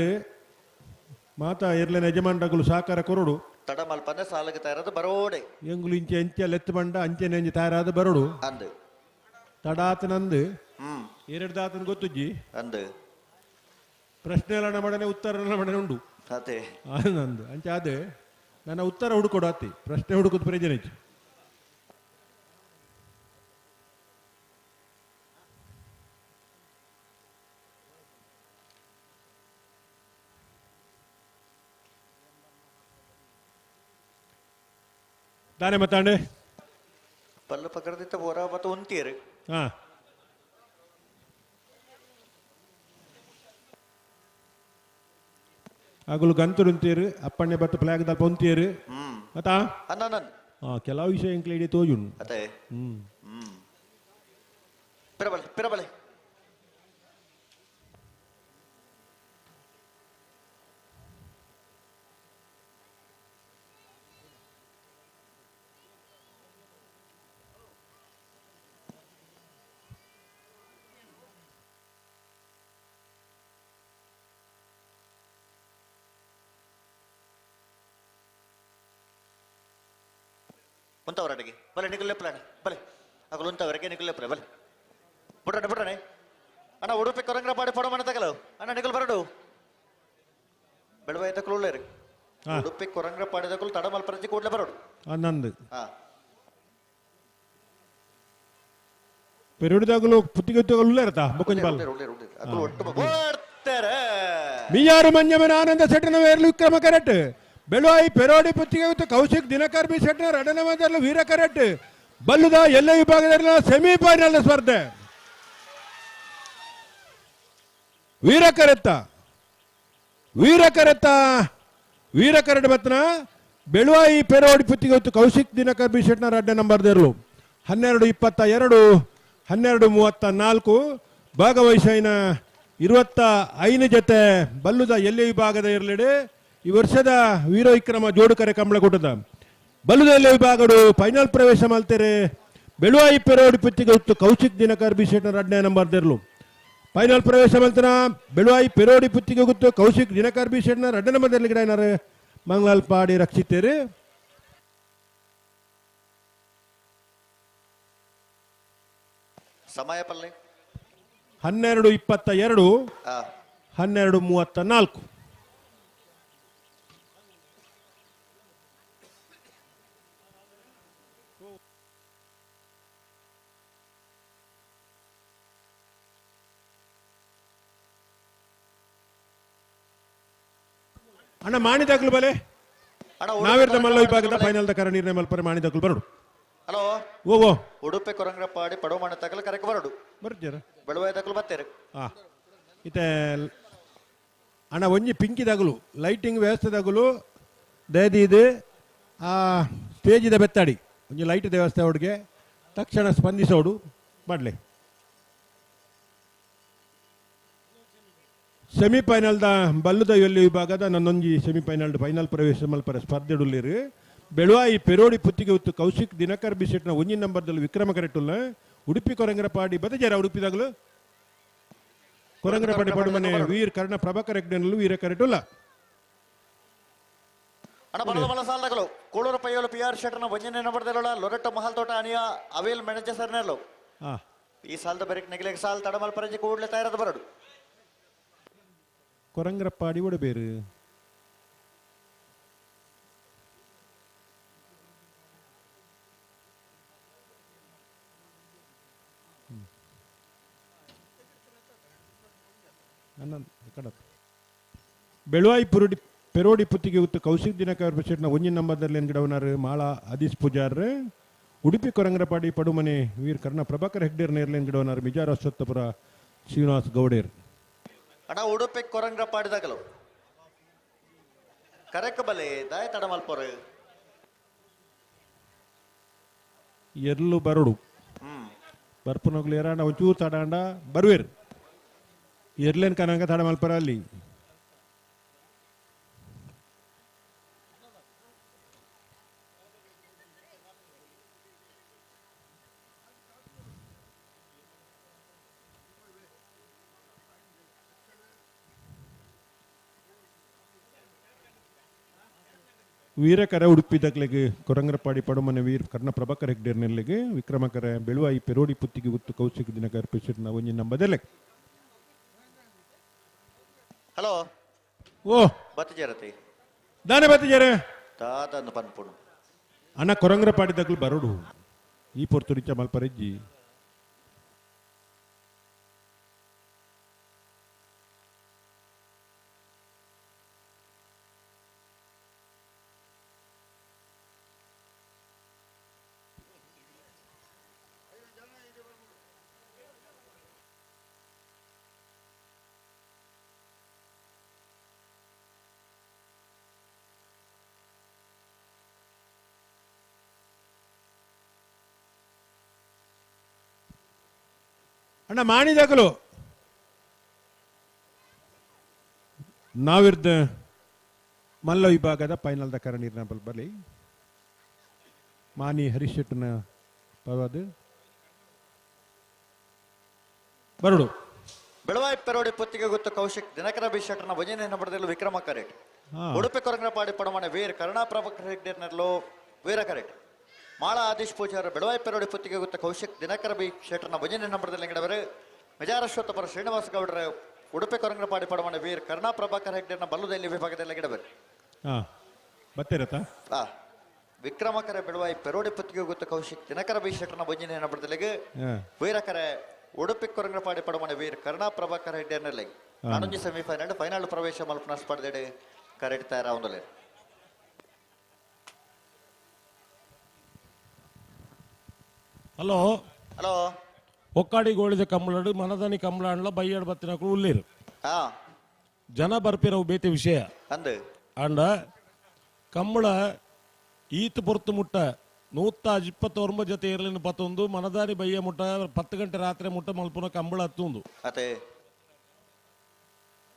ಮಾತ ಇರ್ಲೇನ ಯಜಮಾನ್ರಗಳು ಸಹಕಾರ ಕೊರಡು ತಡ ಮಲ್ಪಂದೆ ಸಾಲಕ್ಕೆ ತಯಾರಾದ ಬರೋಡೆ ಎಂಗುಲು ಇಂಚೆ ಎಂಚೆ ಲೆತ್ತು ಬಂಡ ಅಂಚೆ ನೆಂಜಿ ತಯಾರಾದ ಬರೋಡು ತಡಾತನಂದು 2 ದಾತನ ಗೊತ್ತುಜ್ಜಿ ಪ್ರಶ್ನೆ ಮಾಡನೆ ಉತ್ತರ ಮಾಡನೆ ಉಂಡು ನಂದು ಅಂಚಾದ ನನ್ನ ಉತ್ತರ ಹುಡುಕೊಡು ಅತ್ತಿ ಪ್ರಶ್ನೆ ಹುಡುಕುದು ಪ್ರಯೋಜನ ಇತ್ತು ದಾನೆ ಮತ್ತಾಂಡೆ ಪಲ್ಲು ಪಕಡದಿತ್ತ ಬೋರ ಮತ್ತು ಒಂತೀರು ಹಾ ಆಗಲು ಗಂತುರು ಅಂತೀರು ಅಪ್ಪಣ್ಣೆ ಬತ್ತು ಫ್ಲಾಗ್ ದಲ್ಪ ಒಂತೀರು ಮತ್ತ ಕೆಲವು ವಿಷಯ ಇಂಕ್ಲ ಇಡೀ ತೋಜುಂಡು ಅದೇ ಪಿರಬಲೆ ಪಿರಬಲೆ ಉಂತವರಡಿಗೆ ಬಲೆ ನಿಕಲ್ ಲೆಪ್ಪಲಾಣ ಬಲೆ ಅಗಲು ಉಂತವರೆಗೆ ನಿಕಲ್ ಲೆಪ್ಪಲೆ ಬಲೆ ಬಿಡ್ರಣ್ಣ ಬಿಡ್ರಣ್ಣ ಅಣ್ಣ ಉಡುಪಿ ಕೊರಂಗ್ರ ಪಾಡಿ ಫೋಟೋ ಮಾಡಿ ತಗಲು ಅಣ್ಣ ನಿಕಲ್ ಬರಡು ಬೆಳವಾಯಿ ತಕಲು ಉಳ್ಳೇರಿ ಉಡುಪಿ ಕೊರಂಗ್ರ ಪಾಡಿ ತಕಲು ತಡ ಮಲ್ಪರಜಿ ಕೂಡಲೇ ಬರಡು ನಂದು ಪೆರೋಡಿದಾಗಲು ಪುತ್ತಿಗೆತ್ತುಗಳು ಇರತ್ತಾ ಬೊಕ್ಕೊಂಜಿ ಬಾಲ್ ಅದು ಒಟ್ಟು ಓಡ್ತಾರೆ ಮಿಯಾರು ಮಂಜಮನ ಆನಂದ ಸೆಟ್ಟನ ವೇರ್ಲು ವಿಕ್ರಮ ಕರೆಟ್ ಬೆಳುವಾಯಿ ಪೆರೋಡಿ ಪುತ್ತಿಗೆ ಕೌಶಿಕ್ ದಿನಕರ್ ಬಿ ಸೆಟ್ನ ರಡನ ಮದರ್ಲು ವೀರ ಕರೆಟ್ ಬಲ್ಲುದ ಎಲ್ಲ ವಿಭಾಗದಲ್ಲಿ ಸೆಮಿಫೈನಲ್ ಸ್ಪರ್ಧೆ ವೀರ ಕರೆಟ್ ಬತ್ನ ಬೆಳುವಾಯಿ ಪೆರೋಡಿ ಪುತ್ತಿಗೆ ಕೌಶಿಕ್ ದಿನಕರ್ ಬಿ ಸೆಟ್ನ ರಡ್ಡ ನಂಬರ್ ದೇರ್ಲು 12:22 12:34 ಭಾಗವಹಿಸಿನ 25 ಜೊತೆ ಬಲ್ಲುದ ಎಲ್ಲೆ ವಿಭಾಗದ ಇರಲಿಡೆ ಈ ವರ್ಷದ ವೀರ ವಿಕ್ರಮ ಜೋಡುಕರೆ ಕಂಬಳಕೂಟದ ಬಲ್ಲುದ ಎಲ್ಲೆ ವಿಭಾಗಡು ಫೈನಲ್ ಪ್ರವೇಶ ಮಾಡ್ತಾರೆ ಬೆಳುವಾಯಿ ಪೆರೋಡಿ ಪುತ್ತಿಗೆ ಕೌಶಿಕ್ ದಿನಕರ್ ಬಿ ಸೆಟ್ನ ರಡ್ಡ ನಂಬರ್ ದೇರ್ಲು ಫೈನಲ್ ಪ್ರವೇಶ ಮಾಡ್ತಾನ ಬೆಳುವಾಯಿ ಪೆರೋಡಿ ಪುತ್ತಿಗೆ ಗೊತ್ತು ಕೌಶಿಕ್ ದಿನಕರ್ ಬಿ ಸೆಟ್ನ ರಡ್ಡ ನಂಬರ್ ದೇರ್ಲಿ ಗಿಡ ಏನಾರು ಮಂಗಲಾಲ್ ಪಾಡಿ ರಕ್ಷಿತೇರಿ ಸಮಯ ಪಲ್ಲೆ 12:22 12:34 ಅಣ್ಣ ಮಾಣಿದಾಗ್ಲು ಬಲೆ ನಾವಿರ್ದ ಮಲ್ಲ ವಿಭಾಗದ ಫೈನಲ್ ದ ಕರ ನಿರ್ಣಯ ಮಲ್ಪರೆ ಮಾಣಿದಾಗ್ಲು ಬರಡು ಹಲೋ ಓ ಉಡುಪಿ ಕೊರಂಗ್ರಪಾಡಿ ಪಡೋಮಣ ತಗಲು ಕರೆಕ್ ಬರಡು ಬರ್ತೀರ ಬೆಳುವಾಯಿ ತಗಲು ಬತ್ತೇರು ಇತ್ತೆ ಅಣ್ಣ ಒಂಜಿ ಪಿಂಕಿದಾಗಲು ಲೈಟಿಂಗ್ ವ್ಯವಸ್ಥೆದಾಗಲು ದಯದಿ ಇದು ಆ ಸ್ಟೇಜಿದ ಬೆತ್ತಾಡಿ ಒಂಜಿ ಲೈಟ್ ವ್ಯವಸ್ಥೆ ಅವ್ರಿಗೆ ತಕ್ಷಣ ಸ್ಪಂದಿಸೋಡು ಮಾಡಲಿ ಸೆಮಿಫೈನಲ್ದ ಬಲ್ಲುದ ಎಲ್ಲಿ ವಿಭಾಗದ ನನ್ನೊಂಜಿ ಸೆಮಿಫೈನಲ್ ಫೈನಲ್ ಪ್ರವೇಶ ಮಲ್ಪರ ಸ್ಪರ್ಧೆಡುಲ್ಲಿರು ಬೆಳುವಾಯಿ ಪೆರೋಡಿ ಪುತ್ತಿಗೆ ಉತ್ತು ಕೌಶಿಕ್ ದಿನಕರ್ ಬಿ ಸೆಟ್ನ ಒಂಜಿ ನಂಬರ್ದಲ್ಲಿ ವಿಕ್ರಮ ಕರೆಟ್ಟುಲ್ಲ ಉಡುಪಿ ಕೊರಂಗರಪಾಡಿ ಬದಜಾರ ಉಡುಪಿದಾಗಲು ಕೊರಂಗರಪಾಡಿ ಪಡುಮನೆ ವೀರ್ ಕರ್ಣ ಪ್ರಭಾಕರ್ ಹೆಗ್ಡೆನಲ್ಲೂ ವೀರ ಕರೆಟ್ಟುಲ್ಲ ಅಣ್ಣ ಬರಲ ಬಲ ಸಾಲದಗಳು ಕೋಳೂರು ಪಯ್ಯೋಲು ಪಿ ಆರ್ ಶೆಟ್ನ ಒಂಜನೇ ನಂಬರ್ದಲ್ಲ ಲೊರೆಟ್ಟ ಮಹಲ್ ತೋಟ ಅನಿಯ ಅವೇಲ್ ಮೆಣಜ ಸರ್ನೆಲ್ಲೋ ಈ ಸಾಲದ ಬೆರಕ್ ನೆಗಲೆಗೆ ಸಾಲ ತಡಮಲ್ ಪರಂಜಿ ಕೂಡಲೇ ತಯಾರದ ಬರಡು ಕೊರಂಗರಪಾಡಿ ಒಡಬೇರು ಬೆಳುವಾಯಿ ಪೆರೋಡಿ ಪುತ್ತಿಗೆ ಉತ್ತು ಕೌಶಿಕ್ ದಿನಕರ್ ಸೆಟ್ನ ಒಂಜಿ ನಂಬರ್ದಲ್ಲಿ ಗಿಡವನಾರು ಮಾಳ ಆದಿಶ್ ಪೂಜಾರ್ ಉಡುಪಿ ಕೊರಂಗರಪಾಡಿ ಪಡುಮನೆ ವೀರ್ ಕರ್ಣ ಪ್ರಭಾಕರ್ ಹೆಗ್ಡೇರ್ ನೇರ್ಲೇನ್ ಗಿಡವನಾರು ಮಿಜಾರ ಅಶ್ವತ್ಥಪುರ ಶ್ರೀನಿವಾಸ್ ಗೌಡೇರ್ ಅಣ್ಣ ಉಡುಪಿ ಕೊರಂಗ್ರಪಾಡಿದಾಗಲು ಕರೆಕ್ ಬಲೆ ದಾಯ ತಡಮಲ್ಪೊರ ಎರ್ಲು ಬರಡು ಬರ್ಪುನೋಗ್ಲು ಏರಾಂಡ ಒಂಚೂರು ತಡಾಂಡ ಬರುವೇರು ಎರ್ಲೇನ್ ಕನಂಗ ತಡ ಮಲ್ಪರ ಅಲ್ಲಿ ವೀರಕರ ಉಡುಪಿದಕ್ಲೆಗೆ ಕೊರಂಗರಪಾಡಿ ಪಡುಮನೆ ವೀರ್ ಕರ್ಣ ಪ್ರಭಾಕರ್ ಹೆಗ್ಡೇರ್ ನೆಲ್ಲಿಗೆ ವಿಕ್ರಮಕರ ಬೆಳುವಾಯಿ ಪೆರೋಡಿ ಪುತ್ತಿಗೆ ಉತ್ತು ಕೌಶಿಕ್ ದಿನಕರ್ ಪೆಸಿಟ್ನ ಒಂಜಿ ನಂಬದೆಲೆ ಹಲೋ ಓ ಬತ್ತಿಜರತಿ ದಾನೆ ಬತ್ತಿಜರೆ ದಾದನ್ನು ಪನ್ಪುಣು ಅಣ್ಣ ಕೊರಂಗರಪಾಡಿದಾಗ್ಲು ಬರೋಡು ಈ ಪೊರ್ತು ರಿಚ ಮಲ್ಪರೆಜ್ಜಿ ಅಣ್ಣ ಮಾಡಿದಾಗಲು ನಾವಿರ್ದ ಮಲ್ಲ ವಿಭಾಗದ ಫೈನಲ್ದ ಕರ ನಿರ್ಣಯ ಬರಲಿ ಮಾನಿ ಹರೀಶ್ ಶೆಟ್ಟನ ಪರವಾದ ಬರಡು ಬೆಳವಾಯಿ ಪೆರೋಡಿ ಪುತ್ತಿಗೆ ಗೊತ್ತು ಕೌಶಿಕ್ ದಿನಕರ ಬಿ ಶೆಟ್ಟರ್ನ ಒಂಜನೇ ನಂಬರ್ದಲ್ಲೂ ವಿಕ್ರಮ ಕರೆಟ್ ಉಡುಪಿ ಕೊರಂಗರಪಾಡಿ ಪಡಮನೆ ವೀರ್ ಕರ್ಣ ಪ್ರಭಾಕರ್ ಹೆಗ್ಡೇರ್ನಲ್ಲೂ ವೀರ ಕರೆಟ್ ಮಾಳ ಆದಿಶ್ ಪೂಜಾರ ಬೆಳವಾಯಿ ಪೆರೋಡಿ ಪುತ್ತಿಗೆ ಗೊತ್ತ ಕೌಶಿಕ್ ದಿನಕರ ಬಿ ಶೆಟ್ಟರ್ನ ಒಂಜನೇ ನಂಬರ್ದಲ್ಲಿ ಗಿಡವರು ಮಿಜಾರಶ್ವತ್ಥಪುರ ಶ್ರೀನಿವಾಸ ಗೌಡ್ರ ಉಡುಪಿ ಕೊರಂಗರಪಾಡಿ ಪಡಮನೆ ವೀರ್ ಕರ್ಣ ಪ್ರಭಾಕರ್ ಹೆಗ್ಡೇರ್ನ ಬಲ್ಲುದಲ್ಲಿ ವಿಭಾಗದಲ್ಲಿ ಗಿಡವರು ಬತ್ತಿರತ್ತ ವಿಕ್ರಮಕರ ಬೆಳುವಾಯಿ ಪೆರೋಡಿ ಪುತ್ತಿಗೆ ಗೊತ್ತ ಕೌಶಿಕ್ ದಿನಕರ ಬೈಶೆಟ್ರನ ಬೊಂಜಿನ ಏನಬಡ್ದಲೆಗೆ ವೀರಕರೆ ಉಡುಪಿ ಕೊರಂಗಪಾಡಿ ಪಡಮನೆ ವೀರ್ ಕರುಣಾ ಪ್ರಭಾಕರ ಹೆಡ್ಡಿಯರ್ನಲ್ಲಿ ನಾನೊಂಜಿ ಸೆಮಿಫೈನಲ್ ಫೈನಲ್ ಪ್ರವೇಶ ಮಲ್ಪನ ಸ್ಪರ್ಧೆಡೆ ಕರೆಕ್ಟ್ ತಯಾರಾವುದಲೆ. ಹಲೋ ಹಲೋ ಒಕ್ಕಾಡಿ ಗೋಳಿದ ಕಂಬಳಡು ಮನದನಿ ಕಂಬಳ ಬೈಯಾಡು ಬತ್ತಿನಕ್ಕೂ ಉಳ್ಳೇರು ಜನ ಬರ್ಪಿರವು ಬೇತೆ ವಿಷಯ ಅಂಡ ಕಂಬಳ ಈತ್ ಪೊರ್ತು ಮುಟ್ಟ 129 ಜೊತೆ ಇರಲಿನ 11 ಮನದಾರಿ ಬಯ್ಯ ಮುಟ್ಟ 10 ಗಂಟೆ ರಾತ್ರಿ ಮುಟ್ಟ ಮಲ್ಪುನ ಕಂಬಳ ಹತ್ತುಂದು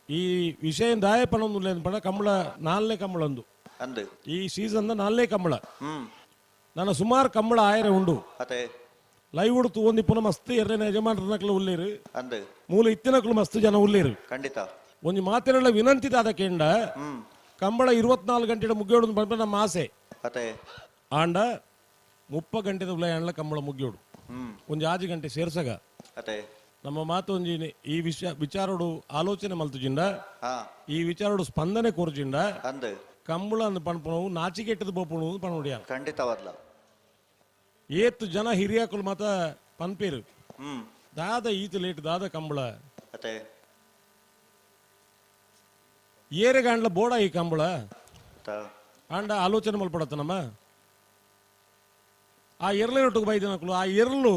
ಈ ವಿಷಯ ದಾಯ ಪಣೊಂದು ಪಣ ಕಂಬಳ 4ನೇ ಕಂಬಳಂದು ಈ ಸೀಸನ್ 4ನೇ ಕಂಬಳ ನನ್ನ ಸುಮಾರು ಕಂಬಳ ಆಯರೆ ಉಂಡು ಲೈವ್ ಉಡ್ತು ಒಂದಿ ಪುನಃ ಮಸ್ತ್ ಎರಡನೇ ಯಜಮಾನರನಕ್ಲು ಉಳ್ಳೇರು ಮೂಲ ಇತ್ತಿನಕ್ಲು ಮಸ್ತ್ ಜನ ಉಳ್ಳೇರು ಖಂಡಿತ ಒಂದು ಮಾತಿನೆಲ್ಲ ವಿನಂತಿ ಅದಕ್ಕೆಂಡ ಕಂಬಳ 24 ಗಂಟೆ ಮುಗಿಯೋಡು ಬಂದ ನಮ್ಮ ಆಸೆ ಆಂಡ 30 ಗಂಟೆದ ಉಳ್ಳ ಕಂಬಳ ಮುಗಿಯೋಡು ಒಂದು 6 ಗಂಟೆ ಸೇರ್ಸಗ ನಮ್ಮ ಮಾತು ಒಂಜಿ ಈ ವಿಚಾರೋಡು ಆಲೋಚನೆ ಮಲ್ತುಜಿಂಡ ಈ ವಿಚಾರೋಡು ಸ್ಪಂದನೆ ಕೋರ್ಜಿಂಡ ಕಂಬಳ ಪಣಪಣವು ನಾಚಿಕೆಟ್ಟದು ಬೋಪಣವು ಪಣೋಡಿಯ ಖಂಡಿತವಾದ್ಲ ಏತ್ ಜನ ಹಿರಿಯಾಕುಲು ಮಾತ ಪನ್ಪೇರು ದಾದ ಈತ ಲೇಟ್ ದಾದ ಕಂಬಳ ಏರೆಗಾಂಡ್ಲ ಬೋಡ ಈ ಕಂಬಳ ಆಂಡ ಆಲೋಚನೆ ಮಲ್ಪಡತ್ತ ನಮ್ಮ ಆ ಎರಳಿನೊಟ್ಟಿಗೆ ಬೈದಿನಕ್ಲು ಆ ಎರಳು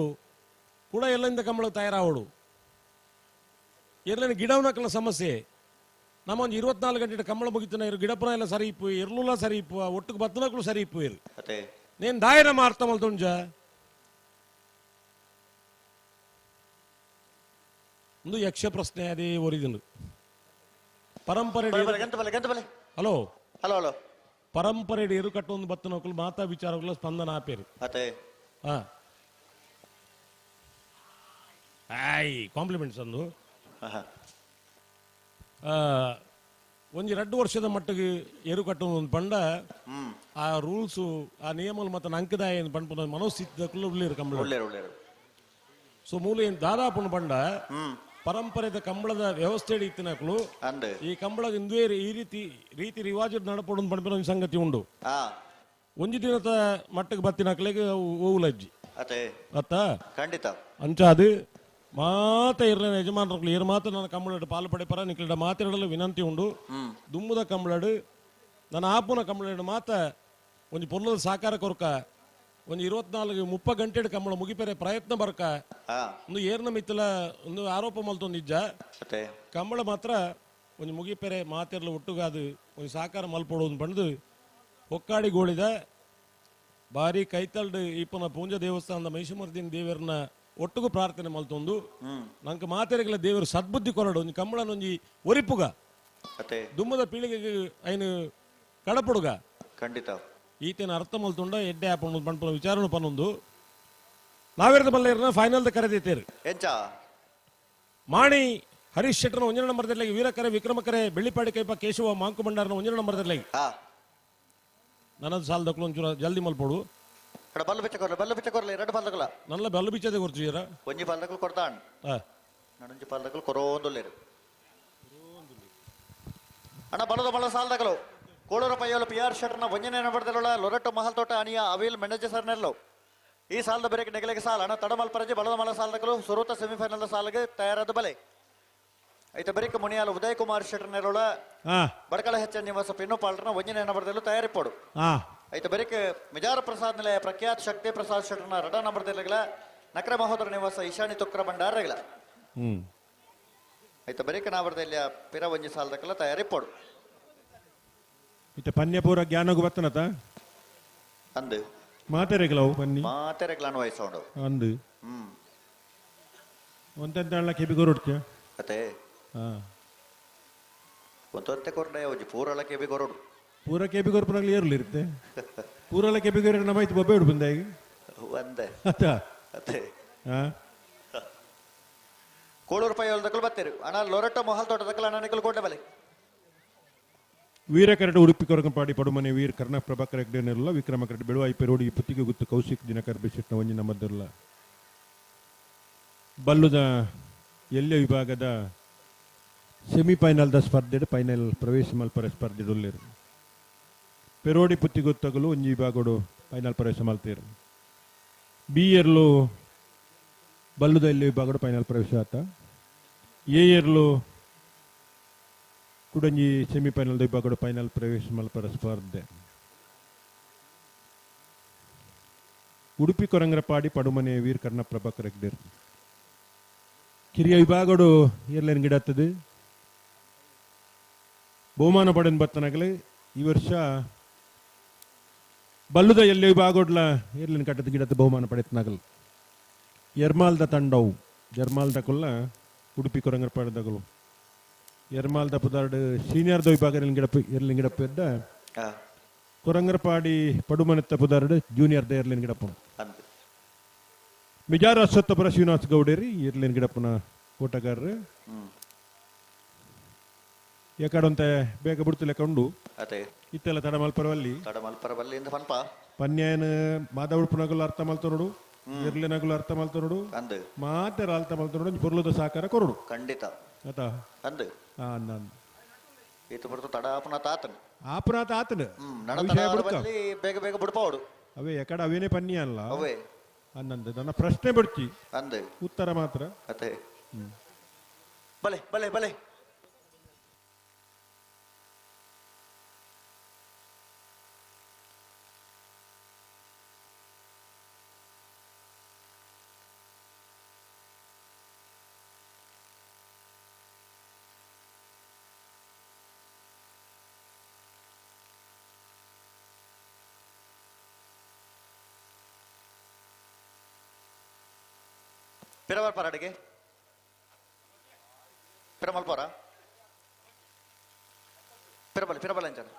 ಕೂಡ ಎಲ್ಲರಿಂದ ಕಂಬಳ ತಯಾರಾವಡು ಎರಳಿನ ಗಿಡವನಕ್ಕಲ ಸಮಸ್ಯೆ ನಮ್ಮ ಒಂದು 24 ಗಂಟೆ ಕಂಬಳ ಮುಗಿತನ ಇರು ಗಿಡಪುರ ಎಲ್ಲ ಸರಿ ಇಪ್ಪು ಎರಳುಲ್ಲ ಸರಿ ಇಪ್ಪು ಒಟ್ಟಿಗೆ ಬತ್ತನಕ್ಲು ಸರಿ ಇಪ್ಪು ಇರು ನೇನು ದಾಯನ ಮಾರ್ತ ಮಲ್ತುಂಜ ಒಂದು ಯಕ್ಷ ಪ್ರಶ್ನೆ ಅದೇ ಒರಿದನು ಪರಂಪರೆ ಹಲೋ ಹಲೋ ಹಲೋ ಪರಂಪರೆ ಏರು ಕಟ್ಟೊಂದು ಬತ್ತನಕ್ಕಲು ಮಾತಾ ವಿಚಾರಗಳ ಸ್ಪಂದನ ಆಪೇರು ಆಯ್ ಕಾಂಪ್ಲಿಮೆಂಟ್ಸ್ ಅಂದು ಒಂಜಿ 2 ವರ್ಷದ ಮಟ್ಟಿಗೆ ಏರು ಕಟ್ಟೊಂದು ಪಂಡ ಆ ರೂಲ್ಸು ಆ ನಿಯಮಗಳು ಮತ್ತೆ ಅಂಕದಾಯ ಪಂಡ ಮನೋಸ್ಥಿತಿದಕ್ಕೂ ಉಳ್ಳೇರು ಕಂಬಳ ಸೊ ಮೂಲ ಏನು ದಾದಾಪುಣ ಪಂಡ ಪರಂಪರೆದ ಕಂಬಳದ ವ್ಯವಸ್ಥೆ ಇತ್ತಿನಕ್ಲು ಈ ಕಂಬಳದ ಇಂದುವೇ ಈ ರೀತಿ ರಿವಾಜ್ ನಡಪಡು ಪಂಪಿನ ಒಂದು ಸಂಗತಿ ಉಂಡು ಒಂಜಿ ದಿನದ ಮಟ್ಟಕ್ಕೆ ಬತ್ತಿನಕ್ಲೆಗೆ ಓವುಲಜ್ಜಿ ಅತ್ತ ಖಂಡಿತ ಅಂಚ ಅದು ಮಾತ ಇರಲಿನ ಯಜಮಾನರು ಏರು ಮಾತ ನನ್ನ ಕಂಬಳಡು ಪಾಲು ಪಡೆಪರ ನಿಕ್ಲಿಡ ಮಾತಾಡಲು ವಿನಂತಿ ಉಂಡು ದುಮ್ಮುದ ಕಂಬಳಡು ನನ್ನ ಆಪುನ ಕಂಬಳಡು ಮಾತ ಒಂದು ಪೊರ್ಲದ ಸಾಕಾರ ಕೊರಕ ಒಂದು 24-30 ಗಂಟೆ ಕಂಬಳ ಮುಗಿಪೇರೆ ಪ್ರಯತ್ನ ಬರ್ಕ ಒಂದು ಏರ್ನ ಮಿತ್ತಲ ಒಂದು ಆರೋಪ ಮಲ್ತೊಂದಿಜ್ಜ ಕಂಬಳ ಮಾತ್ರ ಒಂದು ಮುಗಿಪೇರೆ ಮಾತೆರ್ಲು ಒಟ್ಟುಗಾದು ಒಂದು ಸಾಕಾರ ಮಲ್ಪಡೋದು ಬಂದು ಒಕ್ಕಾಡಿ ಗೋಳಿದ ಬಾರಿ ಕೈತಲ್ಡು ಈಪನ ಪೂಂಜ ದೇವಸ್ಥಾನದ ಮೈಸೂಮರ್ದಿನ ದೇವರನ್ನ ಒಟ್ಟಿಗೂ ಪ್ರಾರ್ಥನೆ ಮಲ್ತೊಂದು ನಂಗೆ ಮಾತೆರೆಗಳ ದೇವರು ಸದ್ಬುದ್ಧಿ ಕೊರಡು ಒಂದು ಕಂಬಳನೊಂಜಿ ಒರಿಪುಗ ದುಮ್ಮದ ಪೀಳಿಗೆಗೆ ಐನು ಕಡಪುಡುಗ ಖಂಡಿತ ಈತೇನ ಅರ್ಥ ಮಲ್ತುಂಡ ಎಡ್ಡೆ ಆಪಣ ಪಂಪನ ವಿಚಾರಣ ಪನ್ನೊಂದು ನಾವೆರ್ದ ಬಲ್ಲೇರ್ನ ಫೈನಲ್ ಕರೆದೈತೇರು ಮಾಣಿ ಹರೀಶ್ ಶೆಟ್ಟರ್ನ 1 ನಂಬರ್ದಲ್ಲಿ ವೀರಕರೆ ವಿಕ್ರಮಕರೆ ಬೆಳ್ಳಿಪಾಡಿ ಕೈಪ ಕೇಶವ ಮಾಂಕು ಭಂಡಾರನ 1 ನಂಬರ್ದಲ್ಲಿ ನನ್ನದು ಸಾಲದಕ್ಕೂ ಒಂಚೂರ ಜಲ್ದಿ ಮಲ್ಪೋಡು ಬಲ್ಲು ಬಿಚ್ಚ ಕೊರ್ಲಿ 2 ಬಾಲ್ದಕಲ ನಲ್ಲ ಬಲ್ಲು ಬಿಚ್ಚದೆ ಕೊರ್ಚೀರ ಒಂಜಿ ಬಾಲ್ದಕಲು ಕೊಡ್ತಾನ್ ನಡಂಜಿ ಬಾಲ್ದಕಲು ಕೊರೋಂದುಲ್ಲೇರು ಅಣ್ಣ ಬಲದ ಬಲ ಸಾಲದಕಲು ಕೋಳೂರು ಪಯ್ಯೋಲು PR ಶೆಟ್ಟರ್ನ 1ನೇ ನಂಬರ್ದಲ್ಲ ಲೊರೆಟೊ ಮಹಲ್ ತೋಟ ಅನಿಯ ಅವಿಲ್ ಮೆಣಜೆ ಸರ್ನೆಲ್ಲೋ ಈ ಸಾಲದ ಬೆರೆಗೆ ನೆಗಲೆಗೆ ಸಾಲ ಅಣ್ಣ ತಡಮಲ್ ಪರಜೆ ಬಲದ ಮಲ ಸಾಲದಕಲು ಸುರೂತ ಸೆಮಿಫೈನಲ್ ಸಾಲಿಗೆ ತಯಾರಾದ ಬಲೆ ಐತೆ ಬೆರಿಕ ಮುನಿಯಾಲ ಉದಯ್ ಕುಮಾರ್ ಶೆಟ್ಟರ್ ನೆರೋಳ ಬಡಕಳ ಹೆಚ್ಚ ನಿವಾಸ ಪಿನ್ನು ಪಾಲ್ರನ 1ನೇ ನಂಬರ್ದಲ್ಲೂ ತಯಾರಿಪೋಡು ಐತೆ ಬೆರಿಕ ಮಿಜಾರ ಪ್ರಸಾದ್ ನಿಲಯ ಪ್ರಖ್ಯಾತ ಶಕ್ತಿ ಪ್ರಸಾದ್ ಶೆಟ್ಟರ್ನ 2 ನಂಬರ್ದಲ್ಲ ನಕ್ರ ಮಹೋದರ ನಿವಾಸ ಈಶಾನಿ ತುಕ್ರ ಭಂಡಾರಗಳ ಐತೆ ಬೆರಿಕ ನಾವರ್ದಲ್ಲಿ ಪಿರ ಒಂಜಿ ಸಾಲದಕ್ಕೆಲ್ಲ ತಯಾರಿಪೋಡು ಇತ ಪನ್ಯಪೂರ ಜ್ಞಾನಗು ಬತ್ತನತ ಅಂದು ಮಾತೆರೆಗಳವು ಪನ್ನಿ ಮಾತೆರೆಗಳನ್ನ ವಯಸ್ಸೋಂಡು ಅಂದು ಒಂತೆಂತ ಕೆಬಿಗೊರೊಡ್ಕೆ ಅತೆ ಒಂತೊತ್ತೆ ಕೊರ್ಡೆ ಒಂಜಿ ಪೂರಳ ಕೆಬಿಗೊರೊಡು ಪೂರ ಕೆಬಿಗೊರ್ಪನಾಗ್ಲಿ ಏರ್ಲಿ ಇರುತ್ತೆ ಪೂರಳ ಕೆಬಿಗೊರ ನಮೈತು ಬೊಬ್ಬೆ ಉಡು ಬಂದ ಈಗ ಒಂದೇ ಅತ ಅತೆ ಕೋಳೂರು ಪಯ್ಯೋಲ್ದಕ್ಕಲು ಬತ್ತೇರು ಅಣ್ಣ ಲೊರೆಟೊ ಮಹಲ್ ತೋಟದಕ್ಕಲ ಅಣ್ಣ ನಿಕಲು ಕೋಟೆ ಬಲೆ ವೀರಕರಟ ಉಡುಪಿ ಕೊರಗಂಪಾಡಿ ಪಡುಮನೆ ವೀರ್ ಕರ್ಣ ಪ್ರಭಾಕರ ಹೆಗ್ಡೆನೆಲ್ಲ ವಿಕ್ರಮಕರಟ ಬೆಳುವಾಯಿ ಪೆರೋಡಿ ಪುತ್ತಿಗೆ ಗುತ್ತು ಕೌಶಿಕ್ ದಿನಕರ್ ಬೆಶೆಟ್ನ 1 ನಂಬರ್ದಲ್ಲ ಬಲ್ಲುದ ಎಲ್ಯ ವಿಭಾಗದ ಸೆಮಿಫೈನಲ್ದ ಸ್ಪರ್ಧೆ ಫೈನಲ್ ಪ್ರವೇಶ ಮಲ್ಪರ ಸ್ಪರ್ಧೆಡುಲ್ಲೇರು ಪೆರೋಡಿ ಪುತ್ತಿಗೊತ್ತಗಲು 1 ವಿಭಾಗಡು ಫೈನಲ್ ಪ್ರವೇಶ ಮಲ್ತೀರು. ಬಿ ಇಯರ್ಲು ಬಲ್ಲುದ ಎಲ್ಲಿ ವಿಭಾಗಡು ಫೈನಲ್ ಪ್ರವೇಶ ಆತ. ಎ ಇಯರ್ಲು ಕುಡಂಜಿ ಸೆಮಿಫೈನಲ್ ವಿಭಾಗಡು ಫೈನಲ್ ಪ್ರವೇಶ ಮಲ್ಪರ ಸ್ಪರ್ಧೆ. ಉಡುಪಿ ಕೊರಂಗರಪಾಡಿ ಪಡುಮನೆ ವೀರ್ ಕರ್ಣ ಪ್ರಭಾಕರ್ ಹೆಗ್ಡೇರ್ ಕಿರಿಯ ವಿಭಾಗಡು ಏರ್ಲೇನ್ ಗಿಡತ್ತದು ಬಹುಮಾನ ಪಡೆದು ಬತ್ತನಾಗಲಿ ಈ ವರ್ಷ ಬಲ್ಲುದ ಎಲ್ಲಿ ವಿಭಾಗಡ್ಲ ಏರ್ಲೇನ್ ಕಟ್ಟದ ಗಿಡದ ಬಹುಮಾನ ಪಡೆತನಾಗಲ್. ಎರ್ಮಾಲ್ದ ತಂಡವು ಜರ್ಮಾಲ್ದ ಕೊಲ್ಲ ಉಡುಪಿ ಕೊರಂಗರಪಾಡದಗಳು ಎರ್ಮಾಲ್ದ ಪುದಾರ್ಡ್ ಸೀನಿಯರ್ದ ವಿಭಾಗ ಏರ್ಲಿನ್ ಗಿಡಪ್ಪ ಇದ್ದ ಕೊರಂಗರಪಾಡಿ ಪಡುಮನೆತ್ತ ಪುದಾರ್ಡ್ ಜೂನಿಯರ್ದ ಏರ್ಲಿನ್ ಗಿಡಪ್ಪ ಮಿಜಾರ ಅಶ್ವತ್ಥಪುರ ಶ್ರೀನಿವಾಸ ಗೌಡೇರಿ ಏರ್ಲಿನ್ ಗಿಡಪ್ಪನ ಓಟಗಾರರು ಯಾಕಡಂತೆ ಬೇಗ ಬಿಡ್ತು ಲೆಕ್ಕೊಂಡು ಇತ್ತೆಲ್ಲ ತಡ ಮಲ್ಪರವಲ್ಲಿ ಪನ್ಯಾಯನ ಮಾದ ಉಡುಪುನಗಲು ಅರ್ಥ ಮಲ್ತ ನೋಡು ಇರ್ಲಿನಗಲು ಅರ್ಥ ಮಲ್ತ ನೋಡು ಮಾತೆರ ಅರ್ಥ ಮಲ್ತ ನೋಡು ಪೊರ್ಲುದ ಸಾಕಾರ ಕೊರಡು ಖಂಡಿತ ಆತಾ ಅಂದು ತಡ ಆಪುನಾಥ ಆತನ ಬೇಗ ಬೇಗ ಬಿಡ್ಪಾವಡು ಅವೇ ಎಕಡ ಅವೇನೇ ಪನ್ಯ ಅಲ್ಲ ಅವೇ ಅನ್ನಂದು ನನ್ನ ಪ್ರಶ್ನೆ ಬಿಡ್ತಿ ಅಂದೆ ಉತ್ತರ ಮಾತ್ರ ಅತೆ ಬಲೆ ಬಲೆ ಬಲೆ పిరవల్ పరాడికి పిరమల్ పోరా పిరబలి పిరబలి అంచాను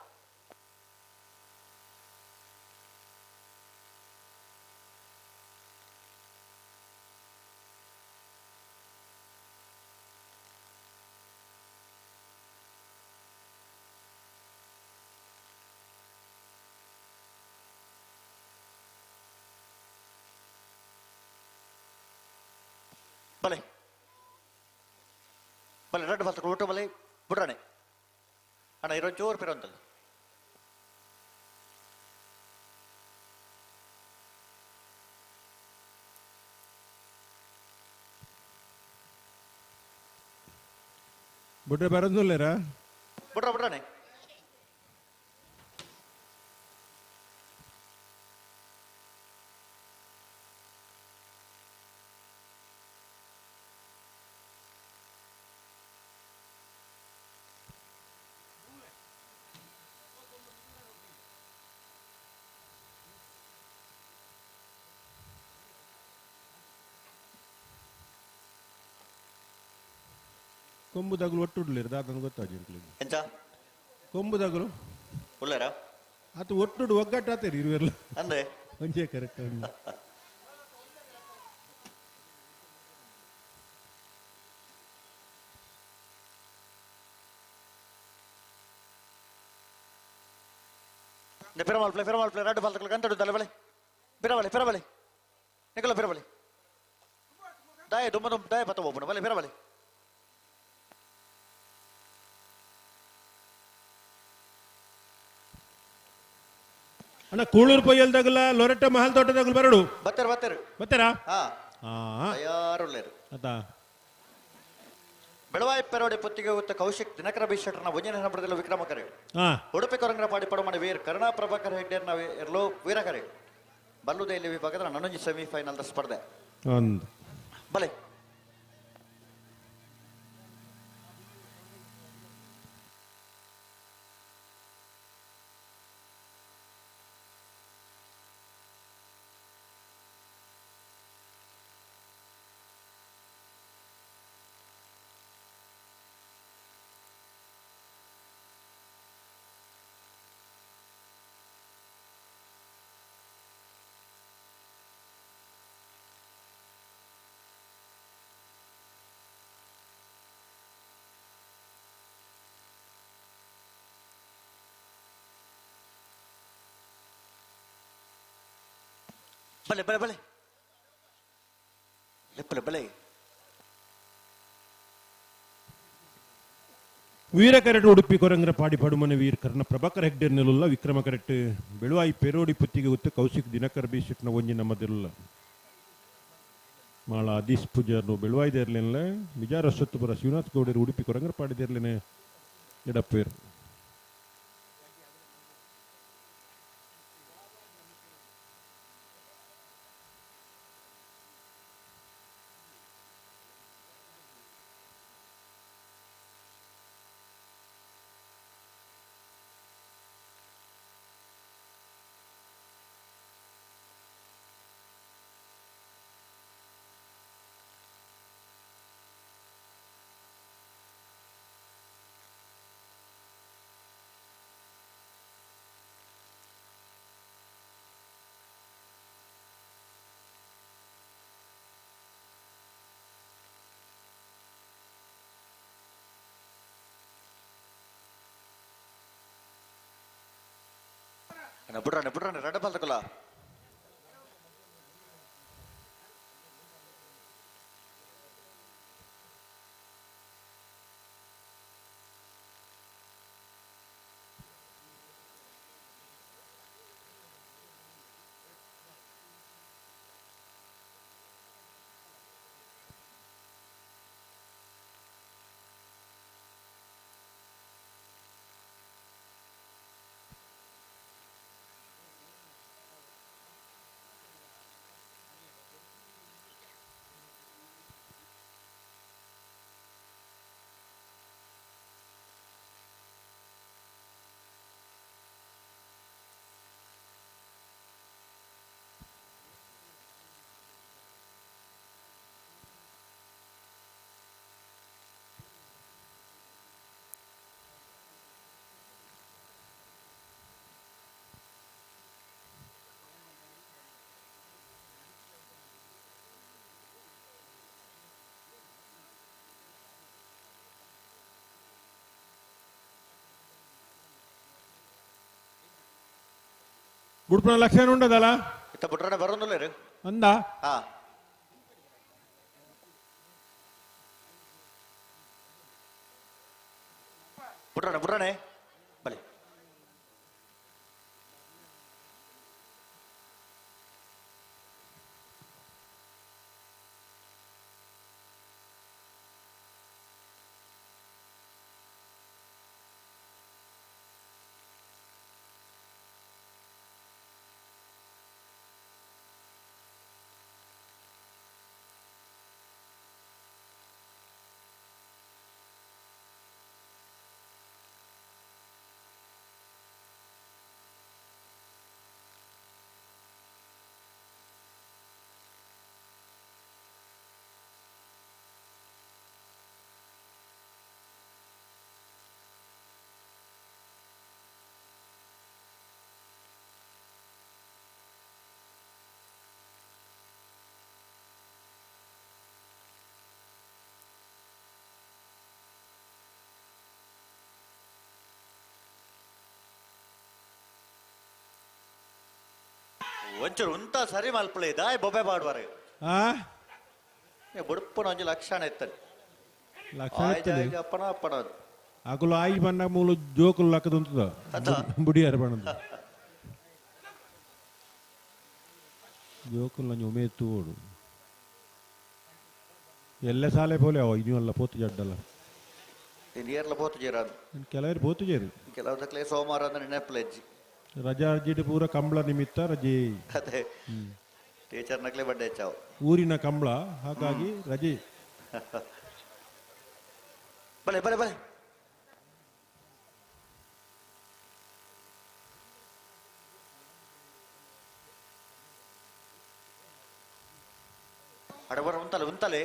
ಬಲೆ ಬಲೆ ರೆಡ್ ಬಸ್ ಊಟ ಬಲೆ ಬಿಡ್ರಾಣೆ ಅಣ್ಣ ಇರೋ ಜೋರು ಪಿರೋಂತಲ್ಲ ಬಿಡ್ರೆ ಬರೋದಿಲ್ಲರ ಬಿಡ್ರಾಣೆ ಕೊಂಬು ದಗಲು ಒಟ್ಟುಡ್ಲಿರ ದಾದನ ಗೊತ್ತಾಜಿ ಎಂಚ ಕೊಂಬು ದಗಲು ಉಳ್ಳರ ಅದು ಒಟ್ಟುಡು ಒಗ್ಗಟ್ಟಾತೇರಿ ಇರುವೆಲ್ಲ ಅಂದೆ ಒಂಜೇ correct Firamol play, red ball kantaru dalebale. Firavale. Nikola firavale. Dai dummadum dai pata bobuna bale firavale. ಅಣ್ಣ ಕೂಳೂರು ಪೊಯ್ಯಲ್ದಾಗಲ್ಲ ಲೊರೆಟ್ಟ ಮಹಲ್ ತೋಟದಾಗಲ್ಲ ಬರಡು ಬತ್ತರಾ ತಯಾರುಳ್ಳೇರು ಆತಾ ಬೆಳವಾಯಿ ಪೆರೋಡೆ ಪೊತ್ತಿಗೆ ಉತ್ತ ಕೌಶಿಕ್ ದಿನಕರ ಬಿಶೆಟ್ರನ ಒಂಜನೆ ಹಣಪಡದಲ್ಲಿ ವಿಕ್ರಮ ಕರೆ ಉಡುಪಿ ಕೊರಂಗರಪಾಡಿ ಪಡಮನೆ ವೀರ್ ಕರುಣಾ ಪ್ರಭಾಕರ್ ಹೆಗ್ಡೇರ್ನ ಎರಲೋ ವೀರ ಕರೆ ಬಲ್ಲುದೆಯಲ್ಲಿ ವಿಭಾಗದ ನನ್ನೊಂಜಿ ಸೆಮಿಫೈನಲ್ ಸ್ಪರ್ಧೆ ಬಲೆ ಬಲೆ ಲೆಪ್ಪಲೆ ಬಲೆ ವೀರ ಕರೆಟ್ ಉಡುಪಿ ಕೊರಂಗ್ರ ಪಾಡಿ ಪಡುಮನೆ ವೀರ್ ಕರ್ಣ ಪ್ರಭಾಕರ್ ಹೆಗ್ಡೆ ನೆಲುಲ್ಲ ವಿಕ್ರಮ ಕರೆಟ್ ಬೆಳುವಾಯಿ ಪೆರೋಡಿ ಪುತ್ತಿಗೆ ಗೊತ್ತು ಕೌಶಿಕ್ ದಿನಕರ್ ಬೀಸಿಟ್ನ ಒಂಜಿ ನಮ್ಮದಿರುಲ್ಲ ಮಾಳ ಅದೀಶ್ ಪೂಜಾರ್ನು ಬೆಳುವಾಯ್ದಿರ್ಲಿಲ್ಲ ಮಿಜಾರ ಸೊತ್ತುಪುರ ಶಿವನಾಥ್ ಗೌಡರು ಉಡುಪಿ ಕೊರಂಗ್ರ ಪಾಡಿದಿರ್ಲೇನೆ ಎಡಪ್ಪೇರು ಬಿಡ್ರಾನೆ ರೆಡ್ ಬಾಲ್ ತಗೊಲ್ಲ ಗುಡ್ಪುನ ಲಕ್ಷಣ ఉండదలా ఇట్ట బుట్రనే బరుందులేరు అందా బుట్రనే బలి ಒಂಚೂರು ಉಂತ ಸರಿ ಮಲ್ಪಳಿದ ಬೊಬ್ಬೆ ಪಾಡುವಾರೆ ಬುಡುಪ್ಪನ ಒಂಜಿ ಲಕ್ಷಣ ಇತ್ತಲ್ಲಿ ಅಪ್ಪನ ಅಪ್ಪನ ಆಕುಲು ಆಯಿ ಬಂದಾಗ ಮೂಲು ಜೋಕುಲು ಲಕ್ಕದಂತದ ಬುಡಿಯಾರ ಬಣ್ಣದ ಜೋಕುಲು ನಂಜಿ ಉಮೇ ತೂಡು ಎಲ್ಲ ಸಾಲೆ ಪೋಲೆ ಅವ ಇನ್ನು ಎಲ್ಲ ಪೋತು ಜಡ್ಡಲ್ಲ ನೀರ್ಲ ಪೋತು ಜೇರಾದು ಕೆಲವರು ಪೋತು ಜೇರು ಕೆಲವದಕ್ಲೆ ಸೋಮವಾರ ಅಂದ್ರೆ ನೆನಪಲೆಜ್ಜಿ ರಜಾ ಅರ್ಜಿಟ್ಟು ಪೂರ ಕಂಬಳ ನಿಮಿತ್ತ ರಜೆ ಅದೇ ಟೀಚರ್ ನಕ್ಲೆ ಬಡ್ಡೆ ಹೆಚ್ಚಾವು ಊರಿನ ಕಂಬಳ ಹಾಗಾಗಿ ರಜೆ ಬಲೆ ಬಲೆ ಬಲೆ ಅಡಬರ ಉಂತಲೆ ಉಂತಲೆ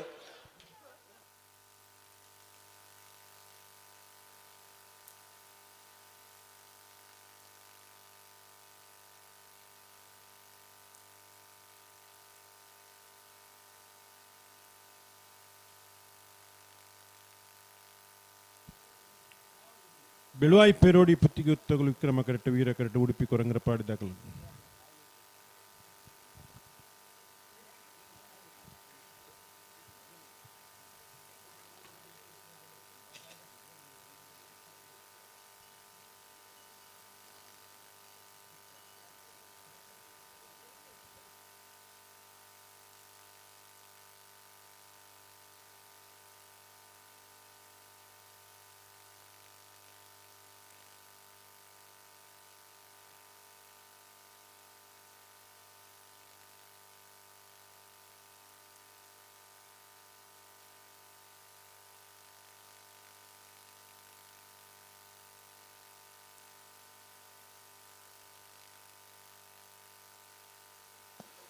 ಬೆಳುವಾಯಿ ಪೆರೋಡಿ ಪುತ್ತಿಗೆ ಉತ್ತಗಲು ವಿಕ್ರಮ ಕರೆಕ್ಟ್ ವೀರ ಕರೆಕ್ಟ್ ಉಡುಪಿ ಕೊರಂಗರ ಪಾಡಿದಾಗಲು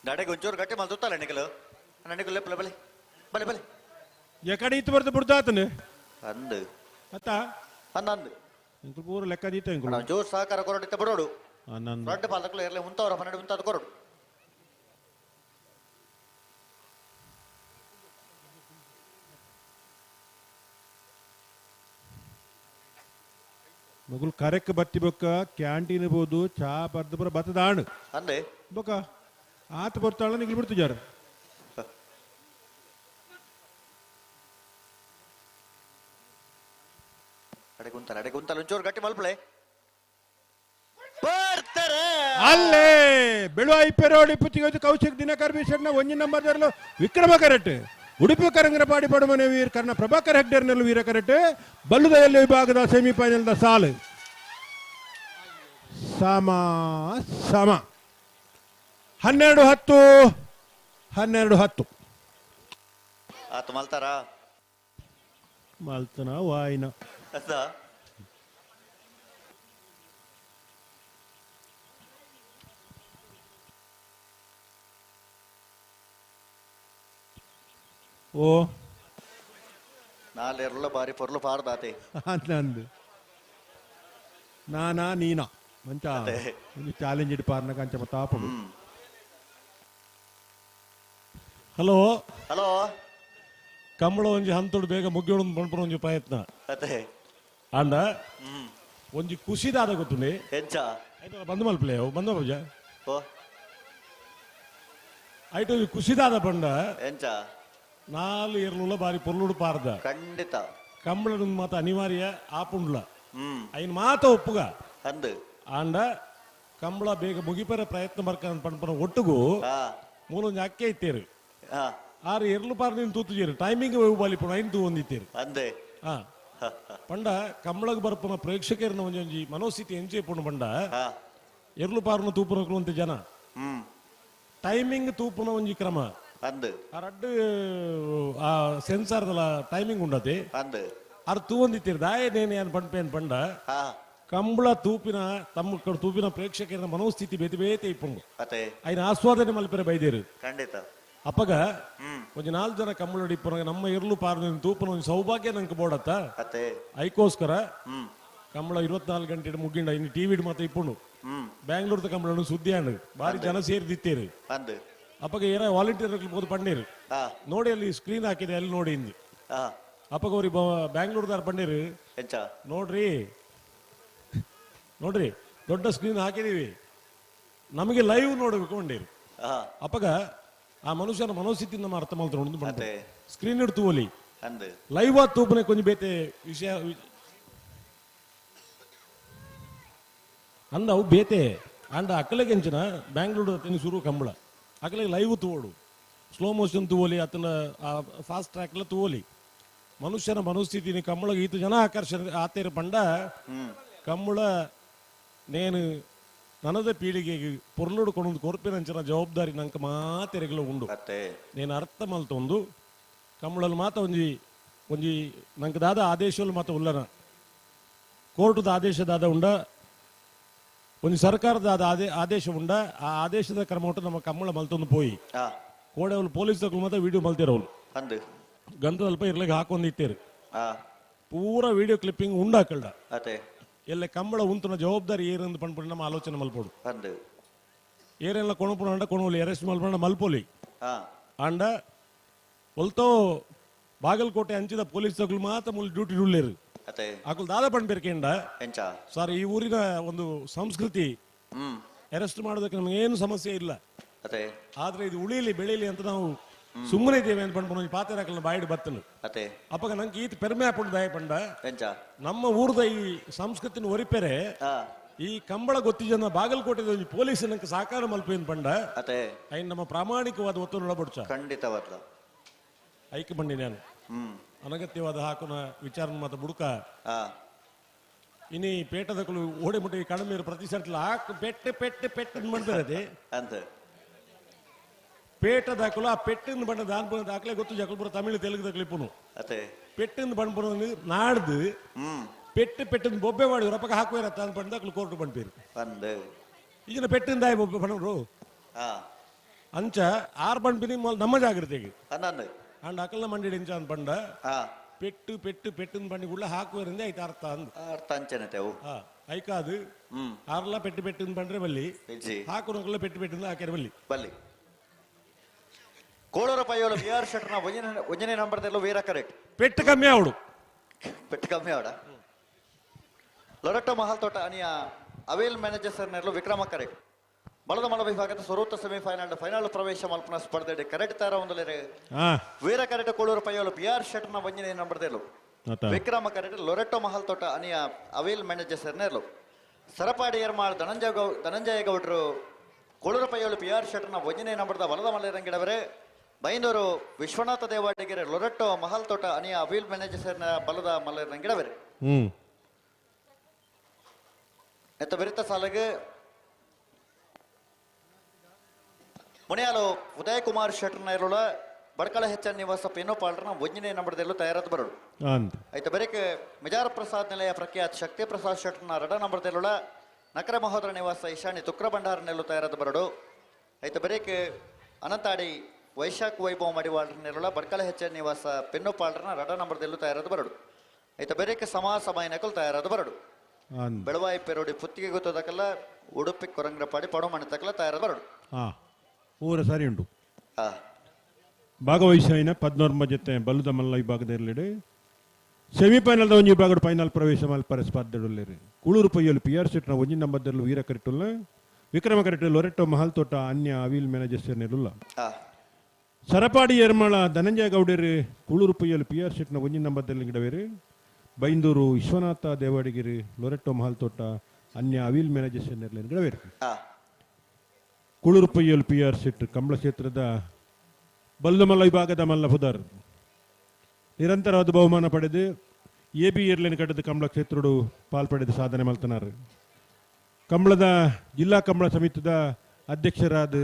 ನಡೆಗೆ ಒಂಚೂರು ಗಟ್ಟಿ ಮಲ್ತುತ್ತಲ್ಲ ನಿಖಲು ನನಗೆ ಬಲೆ ಬಲೆ ಬಲೆ ಬಲೆ ಎಕಡೆ ಇತ್ತು ಬರ್ದು ಬಿಡ್ದಾತನೆ ಅಂದು ಅತ್ತ ಹನ್ನೊಂದು ಇಂಕು ಪೂರ ಲೆಕ್ಕ ದೀತ ಇಂಕು ನಾವು ಜೋರ್ ಸಹಕಾರ ಕೊರಡಿತ್ತ ಬರೋಡು ಹನ್ನೊಂದು ದೊಡ್ಡ ಪಾಲಕಲು ಇರಲಿ ಮುಂತವ್ರ 12 ಮುಂತಾದ ಕೊರಡು ಮಗುಲ್ ಕರೆಕ್ ಬತ್ತಿ ಬೊಕ್ಕ ಕ್ಯಾಂಟೀನ್ ಬೋದು ಚಾ ಬರ್ದು ಬರ ಬತ್ತದಾಣು ಅಂದೆ ಬೊಕ್ಕ ಆತ ಬರ್ತಾಳ ನಿಗ್ಲು ಬಿಡ್ತು ಜಾರ ಅಡೆ ಕುಂತಲ್ಲ ಒಂಚೂರು ಗಟ್ಟಿ ಮಲ್ಪಳೆ ಬರ್ತಾರೆ ಅಲ್ಲೇ ಬೆಳು ಐಪೆರೋಡಿ ಪುತ್ತಿಗೆ ಕೌಶಿಕ್ ದಿನಕರ್ ಬೀಸರ್ನ 1 ನಂಬರ್ದಲ್ಲೂ ವಿಕ್ರಮ ಕರೆಟ್ ಉಡುಪಿ ಕರಂಗರಪಾಡಿ ಪಡುಮನೆ ವೀರ್ ಕರ್ಣ ಪ್ರಭಾಕರ್ ಹೆಗ್ಡೇರ್ನಲ್ಲೂ ವೀರ ಕರೆಟ್ ಬಲ್ಲುದಯಲ್ಲಿ ವಿಭಾಗದ ಸೆಮಿಫೈನಲ್ದ ಸಾಲು ಸಮ ಸಮ 12-10 12-10 ಆತ ಮಲ್ತಾರಾ ಮಲ್ತನ ವಾಯಿನ ಅದ ಓ ನಾಳೆ ಎರಳ ಬಾರಿ ಪೊರ್ಲು ಪಾರ್ದಾತೆ ನಂದು ನಾನಾ ನೀನಾ ಮಂಚ ಚಾಲೆಂಜ್ ಇಟ್ಟು ಪಾರ್ನ ಕಂಚ ತಾಪಡು ಹಲೋ ಹಲೋ ಕಂಬಳ ಒಂಜಿ ಹಂತೋಡು ಬೇಗ ಮುಗಿಯೋಡು ಪಂಪನ ಒಂಜಿ ಪ್ರಯತ್ನ ಅದೇ ಅಂಡ ಒಂಜಿ ಖುಷಿದಾದ ಗೊತ್ತುಂಡೆ ಎಂಚ ಆಯ್ತು ಬಂದು ಮಲ್ಪಲೆ ಬಂದ ಪೂಜ ಓ ಆಯ್ತು ಒಂಜಿ ಖುಷಿದಾದ ಪಂಡ ಎಂಚ 4 ಇರ್ಲುಲ್ಲ ಬಾರಿ ಪೊರ್ಲುಡು ಪಾರ್ದ ಖಂಡಿತ ಕಂಬಳ ಮಾತ ಅನಿವಾರ್ಯ ಆಪುಂಡ್ಲ ಅಯ್ನ ಮಾತ ಒಪ್ಪುಗ ಅಂದು ಆಂಡ ಕಂಬಳ ಬೇಗ ಮುಗಿಪರ ಪ್ರಯತ್ನ ಬರ್ಕ ಪಂಪನ ಒಟ್ಟುಗು ಮೂಲೊಂಜಿ ಅಕ್ಕೆ ಇತ್ತೇರು ಆರು ಎರ್ಲು ಪಾರ್ ನೀನು ತೂತುಜೇರು ಟೈಮಿಂಗ್ ಬಾಲಿ ಪುಣ ಐನ್ ತೂ ಒಂದಿತ್ತೇರು ಅಂದೆ ಹಾ ಪಂಡ ಕಂಬಳಗ್ ಬರ್ಪನ ಪ್ರೇಕ್ಷಕರನ್ನ ಒಂಜೊಂಜಿ ಮನೋಸ್ಥಿತಿ ಎಂಚೆ ಪುಣ ಪಂಡ ಎರ್ಲು ಪಾರ್ನ ತೂಪುನಕ್ಲು ಅಂತ ಜನ ಟೈಮಿಂಗ್ ತೂಪುನ ಒಂಜಿ ಕ್ರಮ ಅಂದು ಆ ರಡ್ಡು ಆ ಸೆನ್ಸಾರ್ದಲ ಟೈಮಿಂಗ್ ಉಂಡತೆ ಅಂದು ಅರ್ ತೂ ಒಂದಿತ್ತೇರು ದಾಯ ನೇನೆ ಏನ್ ಪಂಪೇನ್ ಪಂಡ ಕಂಬಳ ತೂಪಿನ ತಮ್ಮ ತೂಪಿನ ಪ್ರೇಕ್ಷಕರ ಮನೋಸ್ಥಿತಿ ಬೇತೆ ಬೇತೆ ಇಪ್ಪುಂಡು ಅತೆ ಐನ ಆಸ್ವಾದನೆ ಮಲ್ಪರೆ ಬೈದೇರು ಖಂಡಿತ ಅಪ್ಪಗ ಒಂಜಿ 4 ಜನ ಕಂಬಳ ಹಿಡಿಪುನ ನಮ್ಮ ಇರ್ಲು ಪಾರ್ನ ತೂಪನ ಒಂದು ಸೌಭಾಗ್ಯ ನಂಗೆ ಬೋಡತ್ತ ಅತೆ ಐಕೋಸ್ಕರ ಕಂಬಳ 24 ಗಂಟೆ ಮುಗಿಂಡ ಇನ್ನು ಟಿವಿ ಮತ್ತೆ ಇಪ್ಪುಂಡು ಬ್ಯಾಂಗ್ಳೂರ್ದ ಕಂಬಳ ಸುದ್ದಿ ಆಂಡ್ ಬಾರಿ ಜನ ಸೇರಿದಿತ್ತೇರು ಅಂದು ಅಪ್ಪಗ ಏನ ವಾಲಂಟಿಯರ್ ಬೋದು ಪಂಡೇರು ನೋಡಿ ಅಲ್ಲಿ ಸ್ಕ್ರೀನ್ ಹಾಕಿದೆ ಅಲ್ಲಿ ನೋಡಿ ಇಂದು ಅಪ್ಪಗ ಅವ್ರಿ ಬ್ಯಾಂಗ್ಳೂರ್ದಾರ ಪಂಡೇರು ಎಂಚ ನೋಡ್ರಿ ದೊಡ್ಡ ಸ್ಕ್ರೀನ್ ಹಾಕಿದೀವಿ ನಮಗೆ ಲೈವ್ ನೋಡಬೇಕು ಕೊಂಡೇರು ಅಪ್ಪಗ ಆ ಮನುಷ್ಯನ ಮನೋಸ್ಥಿತಿ ನಮ್ಮ ಅರ್ಥ ಮಾಡ್ತಾರೆ ಸ್ಕ್ರೀನ್ ಇಡ್ತು ಓಲಿ ಲೈವ್ ಆದ್ ತೂಪನೆ ಕೊಂಚ ಬೇತೆ ವಿಷಯ ಅಂದ ಅವು ಬೇತೆ ಅಂಡ ಅಕ್ಕಲೆಗೆ ಎಂಚಿನ ಬ್ಯಾಂಗ್ಳೂರು ಅತನಿ ಶುರು ಕಂಬಳ ಅಕ್ಕಲೆಗೆ ಲೈವ್ ತೂವೋಡು ಸ್ಲೋ ಮೋಷನ್ ತೂವಲಿ ಅತನ ಫಾಸ್ಟ್ ಟ್ರ್ಯಾಕ್ ಎಲ್ಲ ತೂವಲಿ ಮನುಷ್ಯನ ಮನೋಸ್ಥಿತಿ ಕಂಬಳಗೆ ಈತ ಜನ ಆಕರ್ಷಣೆ ಆತೇರು ಪಂಡ ಕಂಬಳ ನೇನು ನನದ ಪೀಳಿಗೆಗೆ ಪೊರ್ಲುಡು ಕೊಂಡು ಕೊರ್ಪಿನಂಚಿನ ಜವಾಬ್ದಾರಿ ನಂಗೆ ಮಾತೆರೆಗಲು ಉಂಡು నేను ಅರ್ಥ ಮಲ್ತೊಂದು ಕಂಬಳಲು ಮಾತ ಒಂಜಿ ನಂಗೆ ದಾದ ಆದೇಶಲು ಮಾತ ಉಲ್ಲನ ಕೋರ್ಟದ ಆದೇಶದಾದ ಉಂಡ ಒಂಜಿ ಸರ್ಕಾರದ ಆದೇಶ ಉಂಡ ಆ ಆದೇಶದ ಕ್ರಮ ಉಂಟು ನಮ್ಮ ಕಂಬಳ ಮಲ್ತೊಂದು ಪೋಯಿ ಕೋಡೆ ಅವಳು ಪೊಲೀಸ್ ತಗೊಳ್ಳು ಮಾತ್ರ ವಿಡಿಯೋ ಮಲ್ತಿರೋಳು ಗಂಧದಲ್ಪ ಇರ್ಲಿಕ್ಕೆ ಹಾಕೊಂದಿತ್ತೇರು ಪೂರ ವಿಡಿಯೋ ಕ್ಲಿಪ್ಪಿಂಗ್ ಉಂಡಾಕಲ್ಡ ಎಲ್ಲ ಕಂಬಳ ಉಂತುನ ಜವಾಬ್ದಾರಿ ಏರಂದು ಪಂಡ್ಪಂಡು ನಮ್ಮ ಆಲೋಚನೆ ಮಲ್ಪೋಡು ಏರೆಲ್ಲ ಕೊಣಪುಣ ಅಂಡ ಕೊಣೋಲಿ ಅರೆಸ್ಟ್ ಮಲ್ಪಂಡ ಮಲ್ಪೋಲಿ ಅಂಡ ಒಲ್ತೋ ಬಾಗಲಕೋಟೆ ಅಂಚಿದ ಪೊಲೀಸ್ ತಗೊಳ್ಳು ಮಾತ್ರ ಮುಲ್ ಡ್ಯೂಟಿ ರುಳ್ಳೇರು ಅಕಲ್ ದಾದ ಪಂಡ್ಬೇರ್ಕೆಂಡ ಸರ್ ಈ ಊರಿನ ಒಂದು ಸಂಸ್ಕೃತಿ ಅರೆಸ್ಟ್ ಮಾಡೋದಕ್ಕೆ ನಮ್ಗೆ ಏನು ಸಮಸ್ಯೆ ಇಲ್ಲ ಆದ್ರೆ ಇದು ಉಳಿಲಿ ಬೆಳೀಲಿ ಅಂತ ನಾವು ಸುಮ್ಮನೆ ಇದ್ದೇವೆ ಅಂತ ಪಂಡ್ಕೊಂಡು ಪಾತ್ರ ಹಾಕಲ್ಲ ಬಾಯಿಡ್ ಬತ್ತನು ಅಪ್ಪಗ ನಂಗೆ ಈತ ಪೆರ್ಮೆ ಹಾಕೊಂಡು ದಯ ಪಂಡ ನಮ್ಮ ಊರದ ಈ ಸಂಸ್ಕೃತಿನ ಒರಿಪೆರೆ ಈ ಕಂಬಳ ಗೊತ್ತಿಜನ ಬಾಗಲಕೋಟೆ ಪೊಲೀಸ್ ನಂಗೆ ಸಾಕಾರ ಮಲ್ಪೇನ್ ಪಂಡ ಐನ್ ನಮ್ಮ ಪ್ರಾಮಾಣಿಕವಾದ ಒತ್ತು ನೋಡಬಡ್ಚ ಖಂಡಿತವಾದ ಐಕೆ ಬಂಡಿ ನಾನು ಅನಗತ್ಯವಾದ ಹಾಕುನ ವಿಚಾರ ಮಾತ ಬುಡುಕ ಇನಿ ಪೇಟದಕ್ಕಲು ಓಡೆ ಮುಟ್ಟಿ ಕಡಿಮೆ ಪ್ರತಿ ಸೆಂಟ್ಲ ಹಾಕು ಪೆಟ್ಟೆ ಪೆಟ್ಟೆ ಪೆಟ್ಟೆ ಮಾಡ್ತಾರೆ ಅಂತ ಪೇಟದಾಕಲು ಆ ಪೆಟ್ಟಿನ ಬಣ್ಣ ದಾನ್ ದಾಖಲೆ ಗೊತ್ತು ಜಕಲ್ಪುರ ತಮಿಳು ತೆಲುಗು ಕ್ಲಿಪ್ಪುನು ಪೆಟ್ಟಿನ ಬಣ್ಣ ಬರೋದು ನಾಡ್ದು ಪೆಟ್ಟಿನ ಬೊಬ್ಬೆ ಮಾಡಿ ರೊಪ್ಪಕ್ಕೆ ಹಾಕುವಿರತ್ತ ಅಂತ ಬಂದಾಕಲು ಕೋರ್ಟ್ ಬಂದ್ಪೇರು ಈಗಿನ ಪೆಟ್ಟಿನ ದಾಯ ಬೊಬ್ಬೆ ಬಣ್ಣರು ಅಂಚ ಆರ್ ಬಂಡ್ ಬಿನಿ ನಮ್ಮ ಜಾಗ್ರತೆಗೆ ಅನ್ನಂದು ಅಂಡ್ ಅಕಲ್ನ ಮಂಡಿ ಇಂಚ ಅಂದ್ ಬಂಡ ಪೆಟ್ಟು ಪೆಟ್ಟು ಪೆಟ್ಟಿನ ಬಂಡಿ ಗುಳ್ಳ ಹಾಕುವರಿಂದ ಐತ ಅರ್ಥ ಅಂದ್ ಅರ್ಥ ಅಂಚನತೆವು ಐಕಾದು ಆರ್ಲ ಪೆಟ್ಟು ಪೆಟ್ಟಿನ ಬಂಡ್ರೆ ಬಲ್ಲಿ ಹಾಕುನಕಲ್ಲ ಪೆಟ್ಟು ಪೆಟ್ಟಿಂದ ಹಾಕ್ಯಾರ ಬಲ್ಲಿ ಬಲ್ಲಿ ಕೋಳೂರ ಪಯ್ಯೋಳು ಬಿಆರ್ ಶೆಟ್ನ ಒಂಜನೇ ನಂಬರ್ದಲ್ಲೂ ವೀರ ಕರೆಕ್ಟ್ ಪೆಟ್ಟು ಕಮ್ಮಿ ಅವಡು ಪೆಟ್ಟು ಕಮ್ಮಿ ಅವಡ ಲೊರಟೋ ಮಹಲ್ ತೋಟ ಅನಿಯ ಅವೇಲ್ ಮ್ಯಾನೇಜರ್ ಸರ್ನೆರಲು ವಿಕ್ರಮ ಕರೆಕ್ಟ್ ಮಲದ ಮಲ ವಿಭಾಗದ ಸ್ವರೂಪ ಸೆಮಿಫೈನಲ್ ಫೈನಲ್ ಪ್ರವೇಶ ಮಲ್ಪನ ಸ್ಪರ್ಧೆ ಕರೆಕ್ಟ್ ತರ ಒಂದಲೇ ವೀರ ಕರೆಕ್ಟ್ ಕೋಳೂರು ಪಯ್ಯೋಳು ಬಿಆರ್ ಶೆಟ್ನ ಒಂಜನೇ ನಂಬರ್ದಲ್ಲೂ ವಿಕ್ರಮ ಕರೆಕ್ಟ್ ಲೊರಟೋ ಮಹಲ್ ತೋಟ ಅನಿಯ ಅವೇಲ್ ಮ್ಯಾನೇಜರ್ ಸರ್ನೆರಲು ಸರಪಾಡಿ ಏರ್ಮಾಳ್ ಧನಂಜಯ ಗೌಡ್ರು ಕೋಳೂರು ಪಯ್ಯೋಳು ಬಿಆರ್ ಶೆಟ್ನ ಒಂಜನೇ ನಂಬರ್ದ ವಲದ ಮಲೆರಂಗಿಡವರೇ ಬೈಂದೂರು ವಿಶ್ವನಾಥ ದೇವಾಡಿಗೆರೆ ಲೊರಟ್ಟೋ ಮಹಲ್ ತೋಟ ಅನಿಯ ಅವಿಲ್ ಮ್ಯಾನೇಜರ್ ಬಲದ ಮಲೆರಂಗಿಡವರೇ ಎತ್ತ ಬೆರಿತ ಸಾಲಿಗೆ ಮುನಿಯಾಲು ಉದಯ್ ಕುಮಾರ್ ಶೆಟ್ಟರ್ನ ಇರೋಳ ಬಡ್ಕಳ ಹೆಚ್ಚನ್ ನಿವಾಸ ಪೆನ್ನು ಪಾಲ್ರನ ಒಂಜನೇ ನಂಬರ್ದಲ್ಲೂ ತಯಾರಾದ ಬರೋಡು ಆಯ್ತು ಬರೀಕೆ ಮಿಜಾರ ಪ್ರಸಾದ್ ನಿಲಯ ಪ್ರಖ್ಯಾತ್ ಶಕ್ತಿ ಪ್ರಸಾದ್ ಶೆಟ್ಟರ್ನ ರಡ ನಂಬರ್ದಲ್ಲೂ ನಕರ ಮಹೋದರ ನಿವಾಸ ಈಶಾನಿ ತುಕ್ರ ಭಂಡಾರನೆಲ್ಲೂ ತಯಾರಾದ ಬರೋಡು ಆಯ್ತು ಬರೀಕೆ ಅನಂತಾಡಿ ವೈಶಾಖ್ ವೈಭವ ಮಡಿವಾಳ್ರನೆಲ್ಲ ಬಡ್ಕಳ ಹೆಚ್ಚನ್ ನಿವಾಸ ಪೆನ್ನು ಪಾಲ್ರನ ರಡ ನಂಬರ್ದಲ್ಲೂ ತಯಾರಾದ ಬರೋಡು ಆಯ್ತು ಬರೀಕೆ ಸಮಾಸಮೈನಕಲ್ ತಯಾರಾದ ಬರೋಡು ಬೆಳವಾಯಿ ಪೆರೋಡಿ ಪುತ್ತಿಗೆ ಗೊತ್ತದಕ್ಕಲ್ಲ ಉಡುಪಿ ಕೊರಂಗ್ರಪಾಡಿ ಪಡು ಮಣಿತಕ್ಕಲ್ಲ ತಯಾರಾದ ಬರೋಡು ಊರ ಸರಿ ಉಂಟು ಭಾಗವಹಿಸಿನ 14 ಜೊತೆ ಬಲ್ಲುದ ಮಲ್ಲ ವಿಭಾಗದಲ್ಲಿ ಸೆಮಿಫೈನಲ್ದ ಒಂಜಿ ವಿಭಾಗದ ಫೈನಲ್ ಪ್ರವೇಶ ಮಲ್ಪರ ಸ್ಪರ್ಧೆಡುಲ್ಲೇರಿ ಕುಳೂರು ಪಯ್ಯಲು ಪಿಆರ್ ಸೆಟ್ನ ಒಂಜಿ ನಂಬರ್ದಲ್ಲೂ ವೀರ ಕರೆಕ್ಟುಲ್ಲ ವಿಕ್ರಮ ಕರೆಕ್ಟ್ ಲೊರೆಟ್ಟೋ ಮಹಲ್ ತೋಟ ಅನ್ಯ ಅವಿಲ್ ಮ್ಯಾನೇಜರ್ ಸೇರ್ನೆಲ್ಲ ಸರಪಾಡಿ ಏರ್ಮಾಳ ಧನಂಜಯ ಗೌಡರು ಕುಳೂರು ಪಯ್ಯಲು ಪಿಆರ್ ಸೆಟ್ನ ಒಂಜಿ ನಂಬರ್ದಲ್ಲಿ ಗಿಡವೇರಿ ಬೈಂದೂರು ವಿಶ್ವನಾಥ ದೇವಾಡಿಗಿರಿ ಲೊರೆಟ್ಟೋ ಮಹಲ್ ತೋಟ ಅನ್ಯ ಅವಿಲ್ ಮ್ಯಾನೇಜರ್ ಸೇರ್ನೆಲ್ಲ ಗಿಡವೇರಿ ಕುಳೂರು ಪಯ್ಯಲು ಪಿಆರ್ ಸೆಟ್ ಕಂಬಳ ಕ್ಷೇತ್ರದ ಬಲ್ಲುಮಲ್ಲ ವಿಭಾಗದ ಮಲ್ಲ ಪುದರ್ ನಿರಂತರವಾದ ಬಹುಮಾನ ಪಡೆದು ಎಬಿ ಏರ್ಲೈನ್ ಕಟ್ಟದ ಕಂಬಳ ಕ್ಷೇತ್ರಡು ಪಾಲ್ಪಡೆದು ಸಾಧನೆ ಮಲ್ತನಾರು ಕಂಬಳದ ಜಿಲ್ಲಾ ಕಂಬಳ ಸಮಿತಿದ ಅಧ್ಯಕ್ಷರಾದ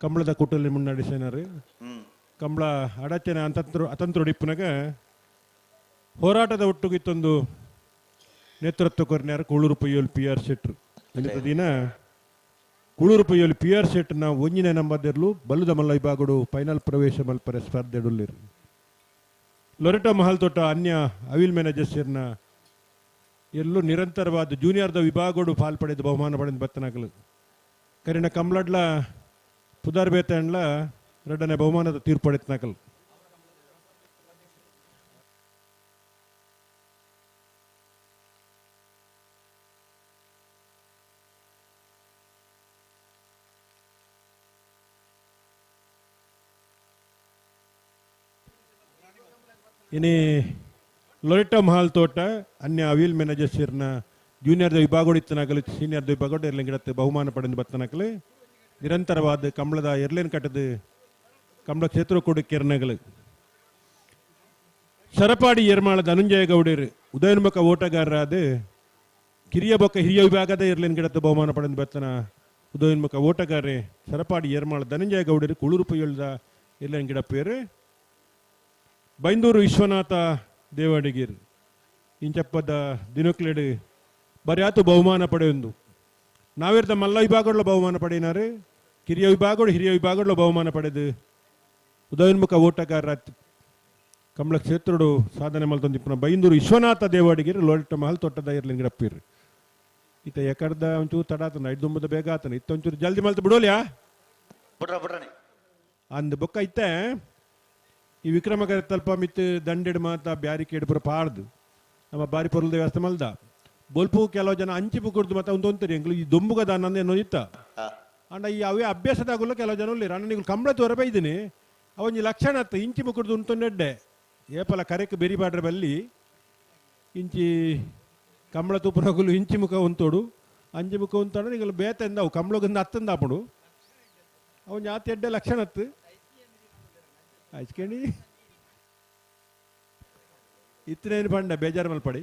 ಕಂಬಳದ ಕುಟಲ್ಲಿ ಮುನ್ನಡೆಸಿನಾರು ಕಂಬಳ ಅಡಚಣೆ ಅತಂತ್ರೊಡಿಪ್ಪನಾಗ ಹೋರಾಟದ ಒಟ್ಟುಗಿತ್ತೊಂದು ನೇತೃತ್ವ ಕೊರ್ನ್ಯಾರು ಕುಳೂರು ಪಯ್ಯೋಲ್ ಪಿಆರ್ ಸೆಟ್ರು ದಿನ ಕುಳೂರು ಪಯ್ಯೋಲ್ ಪಿಆರ್ ಸೆಟ್ನ ಒಂಜಿನ ನಂಬರ್ದರ್ಲು ಬಲ್ಲುದ ಮಲ್ಲ ವಿಭಾಗಡು ಫೈನಲ್ ಪ್ರವೇಶ ಮಲ್ಪರೆ ಸ್ಪರ್ಧೆಡುಲ್ಲಿರು ಲೊರೆಟೋ ಮಹಲ್ ತೋಟ ಅನ್ಯ ಅವಿಲ್ ಮ್ಯಾನೇಜರ್ ಸೇರ್ನ ಎಲ್ಲೂ ನಿರಂತರವಾದ ಜೂನಿಯರ್ದ ವಿಭಾಗಡು ಪಾಲ್ಪಡೆದು ಬಹುಮಾನ ಪಡೆದು ಬತ್ತನಾಗಲು ಕರಿನ ಕಂಬ್ಲಡ್ಲ ಪುದಾರ್ ಬೇತಂಡ್ಲ ಎರಡನೇ ಬಹುಮಾನದ ತೀರ್ಪು ಪಡೆತ್ನಾಕಲ್ ಇನಿ ಲೊರೆಟೋ ಮಹಲ್ ತೋಟ ಅನ್ಯ ಅವಿಲ್ ಮ್ಯಾನೇಜರ್ ಸೇರ್ನ ಜೂನಿಯರ್ದ ವಿಭಾಗೋಡು ಇತ್ತನಾಗಲು ಸೀನಿಯರ್ದ ವಿಭಾಗೋಡು ಎರಲಿಂಗಿಡತ್ತೆ ಬಹುಮಾನ ಪಡೆದು ಬತ್ತನಾಗಲು ನಿರಂತರವಾದ ಕಂಬಳದ ಎರ್ಲೇನ್ ಕಟ್ಟದ ಕಂಬಳ ಕ್ಷೇತ್ರ ಕೊಡು ಕೆರ್ನಗಲು ಸರಪಾಡಿ ಏರ್ಮಾಳ ಧನಂಜಯ ಗೌಡರು ಉದಯೋನ್ಮುಖ ಓಟಗಾರರಾದ ಕಿರಿಯ ಬೊಕ್ಕ ಹಿರಿಯ ವಿಭಾಗದ ಎರ್ಲೇನ್ ಗಿಡತ್ತ ಬಹುಮಾನ ಪಡೆದು ಬತ್ತನ ಉದಯೋನ್ಮುಖ ಓಟಗಾರೆ ಸರಪಾಡಿ ಏರ್ಮಾಳ ಧನಂಜಯ ಗೌಡರು ಕುಳೂರು ಪಯ್ಯಲ್ದ ಎರ್ಲೇನ್ ಗಿಡ ಪೇರು ಬೈಂದೂರು ವಿಶ್ವನಾಥ ದೇವಾಡಿಗಿರ್ ಇಂಚಪ್ಪದ ದಿನಕ್ಲೆಡು ಬರಿಯಾತು ಬಹುಮಾನ ಪಡೆಯೊಂದು ನಾವಿರ್ದ ಮಲ್ಲ ವಿಭಾಗಗಳು ಬಹುಮಾನ ಪಡೆಯಿನಾರು ಕಿರಿಯ ವಿಭಾಗಗಳು ಹಿರಿಯ ವಿಭಾಗಗಳು ಬಹುಮಾನ ಪಡೆದು ಉದಯೋನ್ಮುಖ ಓಟಗಾರ ಕಂಬಳ ಕ್ಷೇತ್ರಡು ಸಾಧನೆ ಮಲ್ತೊಂದಿಪ್ಪನ ಬೈಂದೂರು ವಿಶ್ವನಾಥ ದೇವಾಡಿಗಿರ್ ಲೊರೆಟೋ ಮಹಲ್ ತೋಟದ ಇರ್ಲಿಂಗ್ ಗಿಡಪ್ಪಿರ್ ಈತ ಎಕಡ್ದ ಒಂಚೂರು ತಡಾತನ ಐದು ಬೇಗ ಆತನ ಇತ್ತ ಒಂಚೂರು ಜಲ್ದಿ ಮಲ್ತು ಬಿಡೋಲ್ಯಾ ಅಂದ್ ಬೊಕ್ಕ ಇತ್ತೆ ಈ ವಿಕ್ರಮಕರ ತಲ್ಪ ಮಿತ್ತು ದಂಡೆಡ್ ಮಾತ ಬ್ಯಾರಿಕೇಡ್ ಪುರ ಪಾಡ್ದು ನಮ್ಮ ಬಾರಿ ಪೊರ್ಲದ ವ್ಯವಸ್ಥೆ ಮಲ್ದ ಬೊಲ್ಪು ಕೆಲವು ಜನ ಅಂಚಿ ಬುಕ್ಕುಡ್ದು ಮತ್ತೆ ಒಂದು ತೊಂತರಿ ಎಂಗ್ಲು ಈ ದೊಂಬುಗದ ಅನ್ನೋ ಏನೋ ಇತ್ತ ಅಂಡ ಈ ಅವೇ ಅಭ್ಯಾಸದಾಗಲ್ಲ ಕೆಲವು ಜನ ಉಳ್ಳಿರ ಅಣ್ಣ ನೀವು ಕಂಬಳ ತೋರ ಬೈದಿನಿ ಅವನ್ ಲಕ್ಷಣ ಅತ್ತ ಇಂಚಿ ಬುಕ್ಕುಡ್ದು ಉಂಟೊಂಡೆಡ್ಡೆ ಏಪಲ ಕರೆಕ್ ಬೆರಿ ಬಾಡ್ರೆ ಬಲ್ಲಿ ಇಂಚಿ ಕಂಬಳ ತೂಪುರಗುಲು ಇಂಚಿ ಮುಖ ಉಂತೋಡು ಅಂಚಿ ಮುಖ ಉಂತಾಡ ನೀವು ಬೇತಂದ ಅವು ಕಂಬಳಗೊಂದು ಹತ್ತಂದ ಆಪಡು ಅವನ್ ಜಾತಿ ಎಡ್ಡೆ ಲಕ್ಷಣ ಅತ್ತು ಹಚ್ಕಂಡಿ ಇತ್ತನೇನು ಪಂಡ ಬೇಜಾರು ಮಲ್ಪಡಿ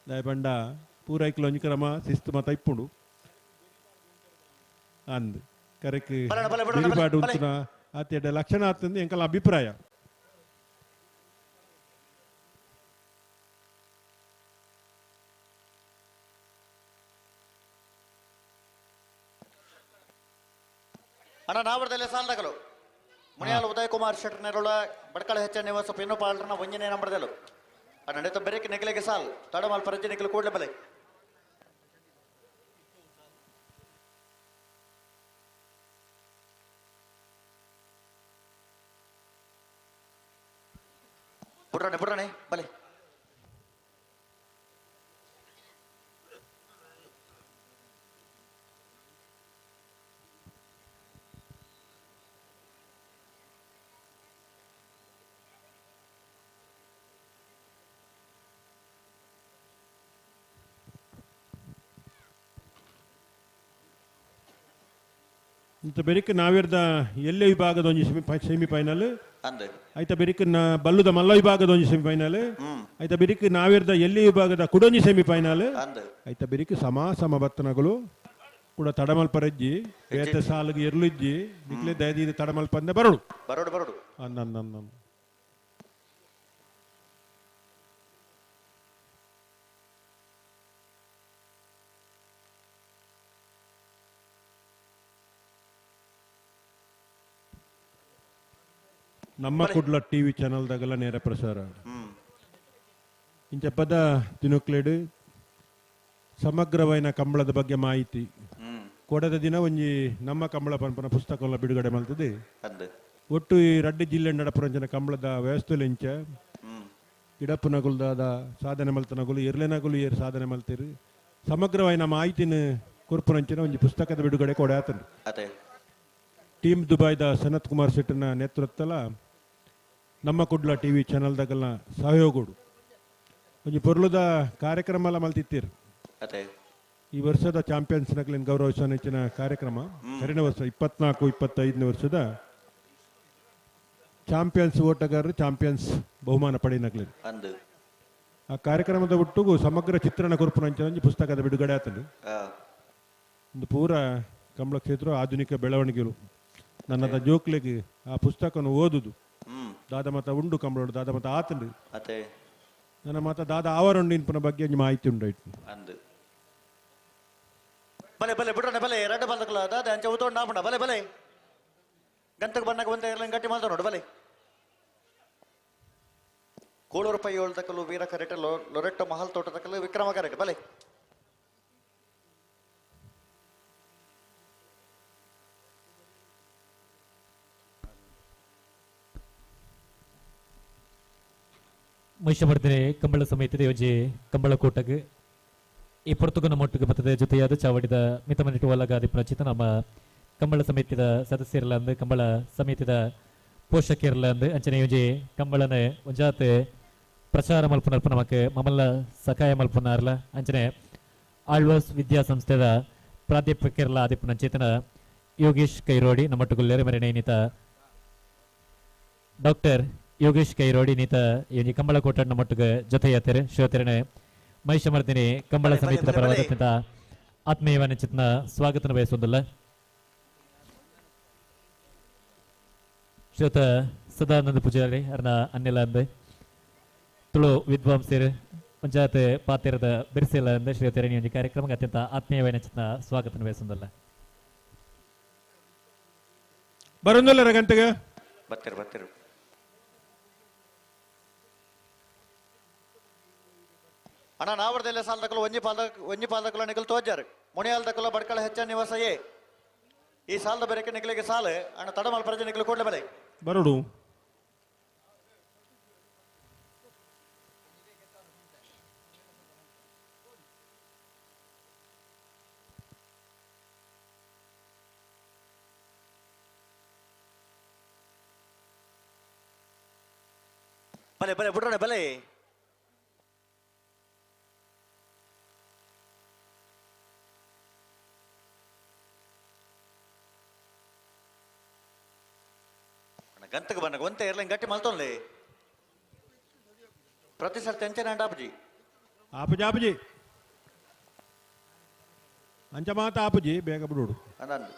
ದಾಯ ಪಂಡ ಪೂರೈಕ್ಲು ಒಂಜಿ ಕ್ರಮ ಶಿಸ್ತು ಮತ ಇಪ್ಪುಂಡು ಅಂದ್ ಕರೆಕ್ ಬಿರಿಬಾಡು ಉಂತುನ ಆತ ಎಡ್ಡೆ ಲಕ್ಷಣ ಆತಂದು ಎಂಕಲ ಅಭಿಪ್ರಾಯ ಅಣ್ಣ ನಾವರದಲ್ಲಿ ಸಾಲದಾಗಲು ಮುನಿಯಾಲ ಉದಯ್ ಕುಮಾರ್ ಶೆಟ್ಟರ್ ನೆರಳ ಬಡ್ಕಳ ಹೆಚ್ಚ ನಿವಾಸ ಪಿನ್ನು ಪಾಲ್ರನ ಒಂಜನೇ ನಂಬರ್ದಲು ನಡೆತ ಬೆರೆಕೆ ನೆಗಲಿಗೆ ಸಾಲ್ ತಡಮಾಲ್ ಪರಜೆ ನಿಖಲು ಕೂಡಲೇ ಬಲೆ ಬುಡ್ರಾಣೆ ಬಲೆ ಇಂತ ಬೆರಿಕ್ ನಾವಿರ್ದ ಎಲ್ಲೆ ವಿಭಾಗದ ಒಂಜಿ ಸೆಮಿಫೈನಲ್ ಅಂದೆ ಐತ ಬೆರಿಕ್ ಬಲ್ಲುದ ಮಲ್ಲ ವಿಭಾಗದ ಒಂಜಿ ಸೆಮಿಫೈನಲ್ ಐತ ಬೆರಿಕ್ ನಾವಿರ್ದ ಎಲ್ಲಿ ವಿಭಾಗದ ಕುಡೊಂಜಿ ಸೆಮಿಫೈನಲ್ ಐತ ಬೆರಿಕ್ ಸಮ ಬತ್ತನಗಳು ಕೂಡ ತಡಮಲ್ಪರಜ್ಜಿ ಬೇತೆ ಸಾಲಿಗೆ ಎರ್ಲಿಜ್ಜಿ ನಿಕ್ಲೆ ದಯದಿ ತಡಮಲ್ಪಂದೆ ಬರಡು ಅಂದ ನಮ್ಮ ಕುಡ್ಲ ಟಿವಿ ಚಾನಲ್ದಾಗೆಲ್ಲ ನೇರ ಪ್ರಸಾರ ಇಂಚ ಪದ ದಿನಕ್ಲೇಡು ಸಮಗ್ರವಾದ ಕಂಬಳದ ಬಗ್ಗೆ ಮಾಹಿತಿ ಕೊಡದ ದಿನ ಒಂಜಿ ನಮ್ಮ ಕಂಬಳ ಪಂಪನ ಪುಸ್ತಕ ಬಿಡುಗಡೆ ಮಾಡ್ತದೆ ಒಟ್ಟು ಈ ರಡ್ಡು ಜಿಲ್ಲೆ ನಡಪುರಂಜನ ಕಂಬಳದ ವ್ಯವಸ್ಥೆಲೆಂಚ ಇಡಪ್ಪನಗುಲ್ದಾದ ಸಾಧನೆ ಮಲ್ತನಗುಲು ಎರ್ಲೆನಗುಲು ಏರ್ ಸಾಧನೆ ಮಲ್ತಿರು ಸಮಗ್ರವಾದ ಮಾಹಿತಿನ ಕೊರ್ಪುರಂಚಿನ ಒಂಜಿ ಪುಸ್ತಕದ ಬಿಡುಗಡೆ ಕೊಡೆ ಆತನು ಟೀಮ್ ದುಬೈದ ಸನತ್ ಕುಮಾರ್ ಶೆಟ್ಟರ್ನ ನೇತೃತ್ವಲ ನಮ್ಮ ಕುಡ್ಲ ಟಿವಿ ಚಾನಲ್ದಾಗೆಲ್ಲ ಸಹಯೋಗಡು ಒಂಜಿ ಪೊರ್ಲುದ ಕಾರ್ಯಕ್ರಮ ಎಲ್ಲ ಮಲ್ತಿತ್ತೀರು ಈ ವರ್ಷದ ಚಾಂಪಿಯನ್ಸ್ ನಗಲಿನ ಗೌರವಿಸುವ ನೆಚ್ಚಿನ ಕಾರ್ಯಕ್ರಮ ಎರಡನೇ ವರ್ಷ 24-25ನೇ ವರ್ಷದ ಚಾಂಪಿಯನ್ಸ್ ಓಟಗಾರರು ಚಾಂಪಿಯನ್ಸ್ ಬಹುಮಾನ ಪಡೆಯನಗ್ಲಿನ ಆ ಕಾರ್ಯಕ್ರಮದ ಒಟ್ಟಿಗೂ ಸಮಗ್ರ ಚಿತ್ರಣ ಕೊರ್ಪುನಂಚಿನ ಒಂಜಿ ಪುಸ್ತಕದ ಬಿಡುಗಡೆ ಆತನು ಒಂದು ಪೂರ ಕಂಬಳ ಕ್ಷೇತ್ರ ಆಧುನಿಕ ಬೆಳವಣಿಗೆಗಳು ನನ್ನದ ಜೋಕ್ಲೆಗೆ ಆ ಪುಸ್ತಕನ ಓದುದು ದಾದ ಮತ ಉಂಡು ಕಂಬಳೋಡು ದಾದ ಮತ ಆತಂಡು ನನ್ನ ಮತ ದಾದ ಆವರುಂಡಿನ ಬಗ್ಗೆ ಮಾಹಿತಿ ಉಂಡು ಬಲೆ ಬಲೆ ಬಿಡ್ರಣ ಬಲೆ ರಡ್ಡ ಬಂದಕಲ ದಾದ ಅಂಚ ಉತ್ತೋಂಡು ನಾಪುಂಡ ಬಲೆ ಬಲೆ ಗಂಟಕ್ಕೆ ಬಂದಾಗ ಬಂದ ಎಲ್ಲ ಗಟ್ಟಿ ಮಾಡ್ತಾ ನೋಡು ಬಲೆ ಕೋಳೂರು ಪೈ ಏಳು ತಕ್ಕಲು ವೀರ ಕರೆಟ್ ಲೊರೆಟ್ಟೋ ಮಹಲ್ ತೋಟ ತಕ್ಕಲು ವಿಕ್ರಮ ಕರೆಟ್ ಬಲೆ ಮಹಿಷಮರ್ದಿನಿ ಕಂಬಳ ಸಮಿತಿ ಯೋಜಿ ಕಂಬಳ ಕೂಟಕ್ಕೆ ಈ ಪುರ್ತುಗನ ಮೊಟ್ಟಿಗೆ ಬರ್ತದೆ ಜೊತೆಯಾದ ಚಾವಡಿದ ಮಿತಮನಿಟ್ಟು ಒಲಗಾದಿ ಪ್ರಚಿತ ನಮ್ಮ ಕಂಬಳ ಸಮಿತಿದ ಸದಸ್ಯರಲ್ಲ ಕಂಬಳ ಸಮಿತಿದ ಪೋಷಕಿಯರಲ್ಲ ಅಂಚನೆ ಯೋಜಿ ಕಂಬಳನ ಒಂಜಾತ್ ಪ್ರಚಾರ ಮಲ್ಪನಲ್ಪ ನಮಕ್ ಮಮಲ್ಲ ಸಕಾಯ ಮಲ್ಪನಾರ್ಲ ಅಂಚನೆ ಆಳ್ವಾಸ್ ವಿದ್ಯಾಸಂಸ್ಥೆದ ಪ್ರಾಧ್ಯಾಪಕರಲ್ಲ ಆದಿಪ್ಪನ ಚೇತನ ಯೋಗೇಶ್ ಕೈರೋಡಿ ನಮ್ಮಟ್ಟುಗುಲ್ಲೇರೆ ಮರೆ ನೇನಿತ ಡಾಕ್ಟರ್ ಯೋಗೇಶ್ ಕೈರೋಡಿ ನೀತ ಈ ಕಂಬಳ ಕೋಟಣ್ಣ ಮಟ್ಟುಗ ಜೊತೆಯಾತಿರು ಶ್ರೋತರನೆ ಮಹಿಷಮರ್ದಿನಿ ಕಂಬಳ ಸಮಿತಿಯ ಪರವಾದ ಆತ್ಮೀಯ ನಿಚಿತ್ನ ಸ್ವಾಗತ ಬಯಸುವುದಿಲ್ಲ ಶ್ರೋತ ಸದಾನಂದ ಪೂಜಾರಿ ಅರ್ನ ಅನ್ನೆಲ್ಲ ಅಂದೆ ತುಳು ವಿದ್ವಾಂಸರು ಪಂಚಾಯತ್ ಪಾತಿರದ ಬಿರ್ಸಿಲ್ಲ ಅಂದ ಶ್ರೋತರಣಿ ಒಂದು ಕಾರ್ಯಕ್ರಮಕ್ಕೆ ಅತ್ಯಂತ ಆತ್ಮೀಯ ನಿಚಿತ್ನ ಸ್ವಾಗತ ಬಯಸುವುದಿಲ್ಲ ಬರೋದಿಲ್ಲ ಗಂಟೆಗೆ ಬರ್ತಿರು ಅಣ್ಣ ನಾವರದಲ್ಲೇ ಸಾಲ ತಕ್ಕಲು ಒಂಜಿ ಪಾಲ್ದಕ್ಕಲ ನಿಖಲ್ ತೋಜಾರು ಮುಣಿಯಾಲ್ ತಕ್ಕಲ ಬಡ್ಕಳ ಹೆಚ್ಚ ನಿವಾಸ ಈ ಸಾಲದ ಬೆರಕೆ ನಿಖಲಿಗೆ ಸಾಲು ಅಣ್ಣ ತಡಮಾಲ್ ಪರಜೆ ನಿಖಲು ಕೂಡಲೇ ಬಲೆ ಬರೋಡು ಬಲೆ ಬಲೆ ಬಿಡ್ರಣ ಬಲೆ ಗಂತಕ್ಕೆ ಬನ್ನ ಗೊಂತೆ ಇರ್ಲಿ ಗಟ್ಟಿ ಮಲ್ತೋನ್ಲಿ ಪ್ರತಿ ಸರ್ ತೆಂಚನ ಆಪಜಿ ಆಪಜಿ ಅಂಚ ಮಾತ ಆಪಜಿ ಬೇಗ ಬಿಡೋಡು ಅಂದಂದು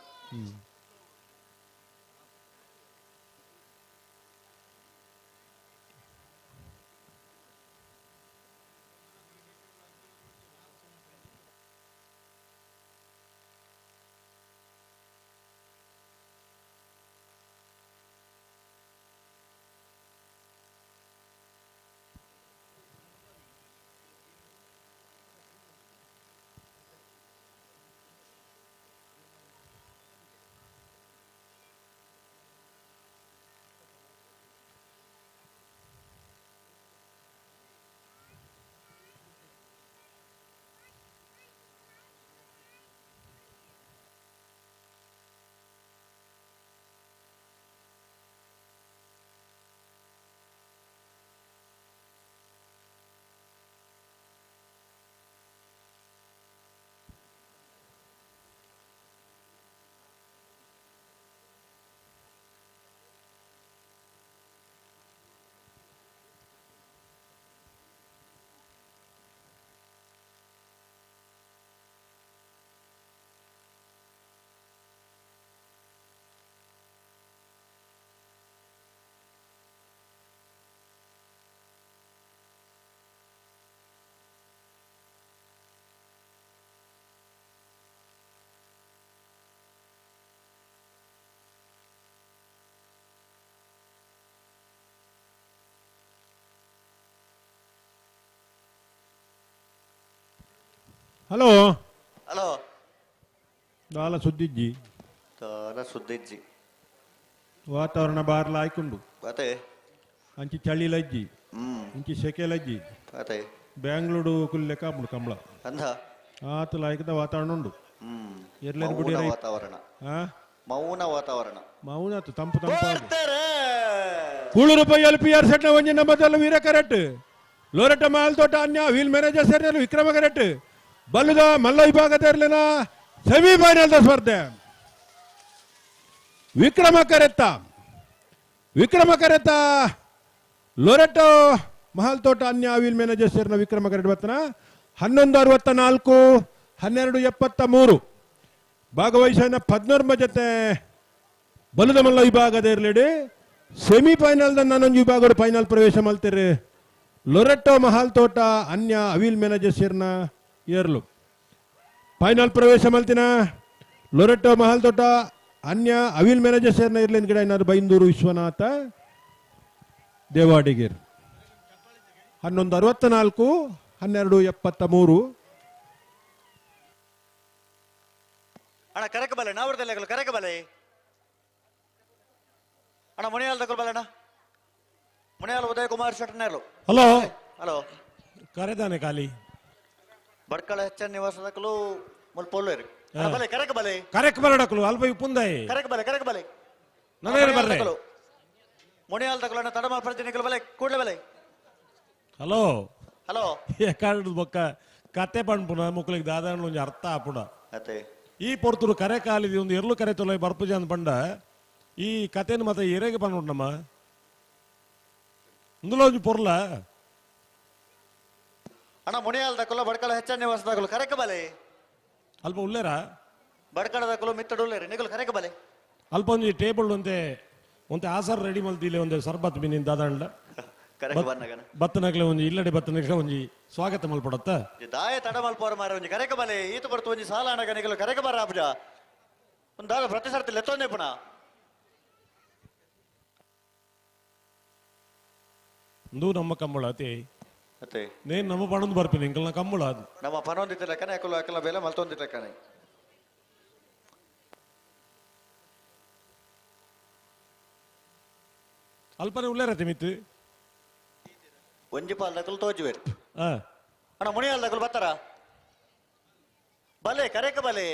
ಹಲೋ ಹಲೋ ದಾಲ ಸುದ್ದಿಜ್ಜಿ ತಾನ ಸುದ್ದಿಜ್ಜಿ ವಾತಾವರಣ ಬಾರ್ಲ ಆಯ್ಕೊಂಡು ಮತ್ತೆ ಅಂಚಿ ಚಳಿಲಜ್ಜಿ ಇಂಚಿ ಸೆಕೆಲಜ್ಜಿ ಮತ್ತೆ ಬ್ಯಾಂಗ್ಳೂರು ಕುಲ್ಲೆ ಕಾಪುಡು ಕಂಬಳ ಅಂದ ಆತಲ ಆಯ್ಕದ ವಾತಾವರಣ ಉಂಡು ಎರ್ಲೇನು ಮೌನ ಬಿಡಿ ವಾತಾವರಣ ಹಾ ಮೌನ ವಾತಾವರಣ ಮೌನ ತಂಪು ತಂಪಾದು ಕೂಳೂರು ಪೈಯಲ್ಲಿ PR ಸೆಟ್ನ ಒಂಜಿ ನಂಬದಲ್ಲ ವೀರ ಕರೆಕ್ಟ್ ಲೋರಟ ಮಾಲ್ ತೋಟ ಅನ್ಯ ವೀಲ್ ಮ್ಯಾನೇಜರ್ ಸೇರಿಯಲು ವಿಕ್ರಮ ಕರೆಕ್ಟ್ ಬಲ್ಲದ ಮಲ್ಲ ವಿಭಾಗದಲ್ಲಿನ ಸೆಮಿಫೈನಲ್ ಸ್ಪರ್ಧೆ ವಿಕ್ರಮ ಕರೆತ್ತ ಲೋರೆಟೋ ಮಹಲ್ ತೋಟ ಅನ್ಯ ವೀಲ್ ಮ್ಯಾನೇಜರ್ ಸೇರಿನ ವಿಕ್ರಮ ಕರೆಕ್ಟ್ ಬರ್ತನ 11:64 12:73 ಭಾಗವಹಿಸಿದ 14 ಜೊತೆ ಬಲದ ಮಲ್ಲ ವಿಭಾಗದ ಇರಲಿಡಿ ಸೆಮಿಫೈನಲ್ ನಾನೊಂದು ವಿಭಾಗದ ಫೈನಲ್ ಪ್ರವೇಶ ಮಲ್ತಿರಿ ಲೊರೆಟೋ ಮಹಾಲ್ ತೋಟ ಅನ್ಯ ಅವಿಲ್ ಮ್ಯಾನೇಜರ್ ಸೇರ್ನ ಏರ್ಲು ಫೈನಲ್ ಪ್ರವೇಶ ಮಲ್ತಿನ ಲೊರೆಟೋ ಮಹಾಲ್ ತೋಟ ಅನ್ಯ ಅವಿಲ್ ಮ್ಯಾನೇಜರ್ ಸೇರ್ನ ಇರ್ಲಿನ ಗಿಡ ಏನಾದ್ರು ಬೈಂದೂರು ವಿಶ್ವನಾಥ ದೇವಾಡಿಗೇರ್ 11:64 12:73 ಅಣ್ಣ ಕರೆಕ ಬಲೆ ನಾವರ್ದಲ್ಲ ಕರೆಕ ಬಲೆ ಅಣ್ಣ ಮುನಿಯಾಲ್ ತಗೊಳ್ ಬಲೆ ಅಣ್ಣ ಮುನಿಯಾಲ್ ಉದಯ ಕುಮಾರ್ ಶೆಟ್ಟನೇರ್ಲು ಹಲೋ ಹಲೋ ಕರೆದಾನೆ ಖಾಲಿ ಬಡ್ಕಳ ಹೆಚ್ಚನ್ ನಿವಾಸದಕ್ಕಲು ಮುಲ್ಪೊಲ್ಲೇರಿ ಬಲೆ ಕರೆಕ ಬಲೆ ಕರೆಕ್ ಬರಡಕಲು ಅಲ್ಪ ಪುಂದಾಯಿ ಕರೆಕ ಬಲೆ ನನೇನು ಬರ್ರೆ ಮುನಿಯಾಲ್ ತಗೊಳ್ಳೋಣ ತಡಮಾಲ್ ಪ್ರತಿನಿಧಿಗಳು ಬಲೆ ಕೂಡಲೇ ಬಲೆ ಹಲೋ ಹಲೋ ಯಾಕಾಡು ಬೊಕ್ಕ ಕತೆ ಪಂಪುನ ಮುಕ್ಲಿಗೆ ದಾದಾಣ ಒಂಜಿ ಅರ್ಥ ಆಪುಡ ಅತ್ತೆ ಈ ಪೊರ್ತುರು ಕರೆ ಕಾಲಿದಿ ಒಂದು ಎರ್ಲು ಕರೆ ತೊಲೈ ಬರ್ಪುಜ ಅಂದ್ ಪಂಡ ಈ ಕತೆನು ಮತ್ತೆ ಎರೆಗೆ ಪಂಡುಂಡಮ್ಮ ಇಂದುಲ ಒಂಜಿ ಪೊರ್ಲ ಅಣ್ಣ ಮುನಿಯಾಲ್ ತಗೊಳ್ಳ ಬಡ್ಕಳ ಹೆಚ್ಚನ್ ನಿವಾಸದಾಗಲು ಕರೆಕ ಬಲೆ ಅಲ್ಪ ಉಲ್ಲೇರ ಬಡ್ಕಳದಕ್ಕಲು ಮಿತ್ತಡು ಉಲ್ಲೇರಿ ನಿಗಲು ಕರೆಕ ಬಲೆ ಅಲ್ಪ ಒಂಜಿ ಟೇಬಲ್ ಒಂತೆ ಆಸರ್ ರೆಡಿ ಮಲ್ತಿಲೆ ಒಂದೆ ಸರ್ಬತ್ ಬಿನಿನ್ ದಾದಾಂಡ ಬತ್ತನಕ್ಲೆ ಒಂಜಿ ಇಲ್ಲಡೆ ಬತ್ತನಕ್ಲೆ ಒಂಜಿ ಸ್ವಾಗತ ಮಲ್ಪಡತ್ತ ದಾಯ ತಡ ಮಲ್ಪೋರ ಮಾರ ಒಂಜಿ ಕರೆಕ ಬಲೆ ಈತ ಬರ್ತು ಒಂಜಿ ಸಾಲ ಅಣಗ ನಿಗಲು ಕರೆಕ ಬರ ಆಪುಜ ಒಂದು ದಾದ ಪ್ರತಿ ಸರ್ತಿ ಲೆತ್ತೊಂದೆ ಪುಣ ಇಂದು ನಮ್ಮ ಕಂಬಳ ಅತಿ ಅತ್ತೆ ನೇನು ನಮ್ಮ ಪಣಂದು ಬರ್ತೀನಿ ಇಂಕಲ್ನ ಕಂಬಳ ಅದು ನಮ್ಮ ಪನೊಂದಿತ್ತ ಲೆಕ್ಕನೆ ಯಾಕಲ್ಲ ಯಾಕಲ್ಲ ಬೇಲೆ ಮಲ್ತೊಂದಿತ್ತ ಲೆಕ್ಕನೆ ಅಲ್ಪನೆ ಉಲ್ಲೇರತೆ ಮಿತ್ತು ಒಂಜಿ ಪಾಲ್ ದಕ್ಕಲು ತೋಜುವೇರು ಅಣ್ಣ ಮುನಿಯಾಲ್ ದಕ್ಕಲು ಬತ್ತಾರ ಬಲೆ ಕರೆಕ ಬಲೆ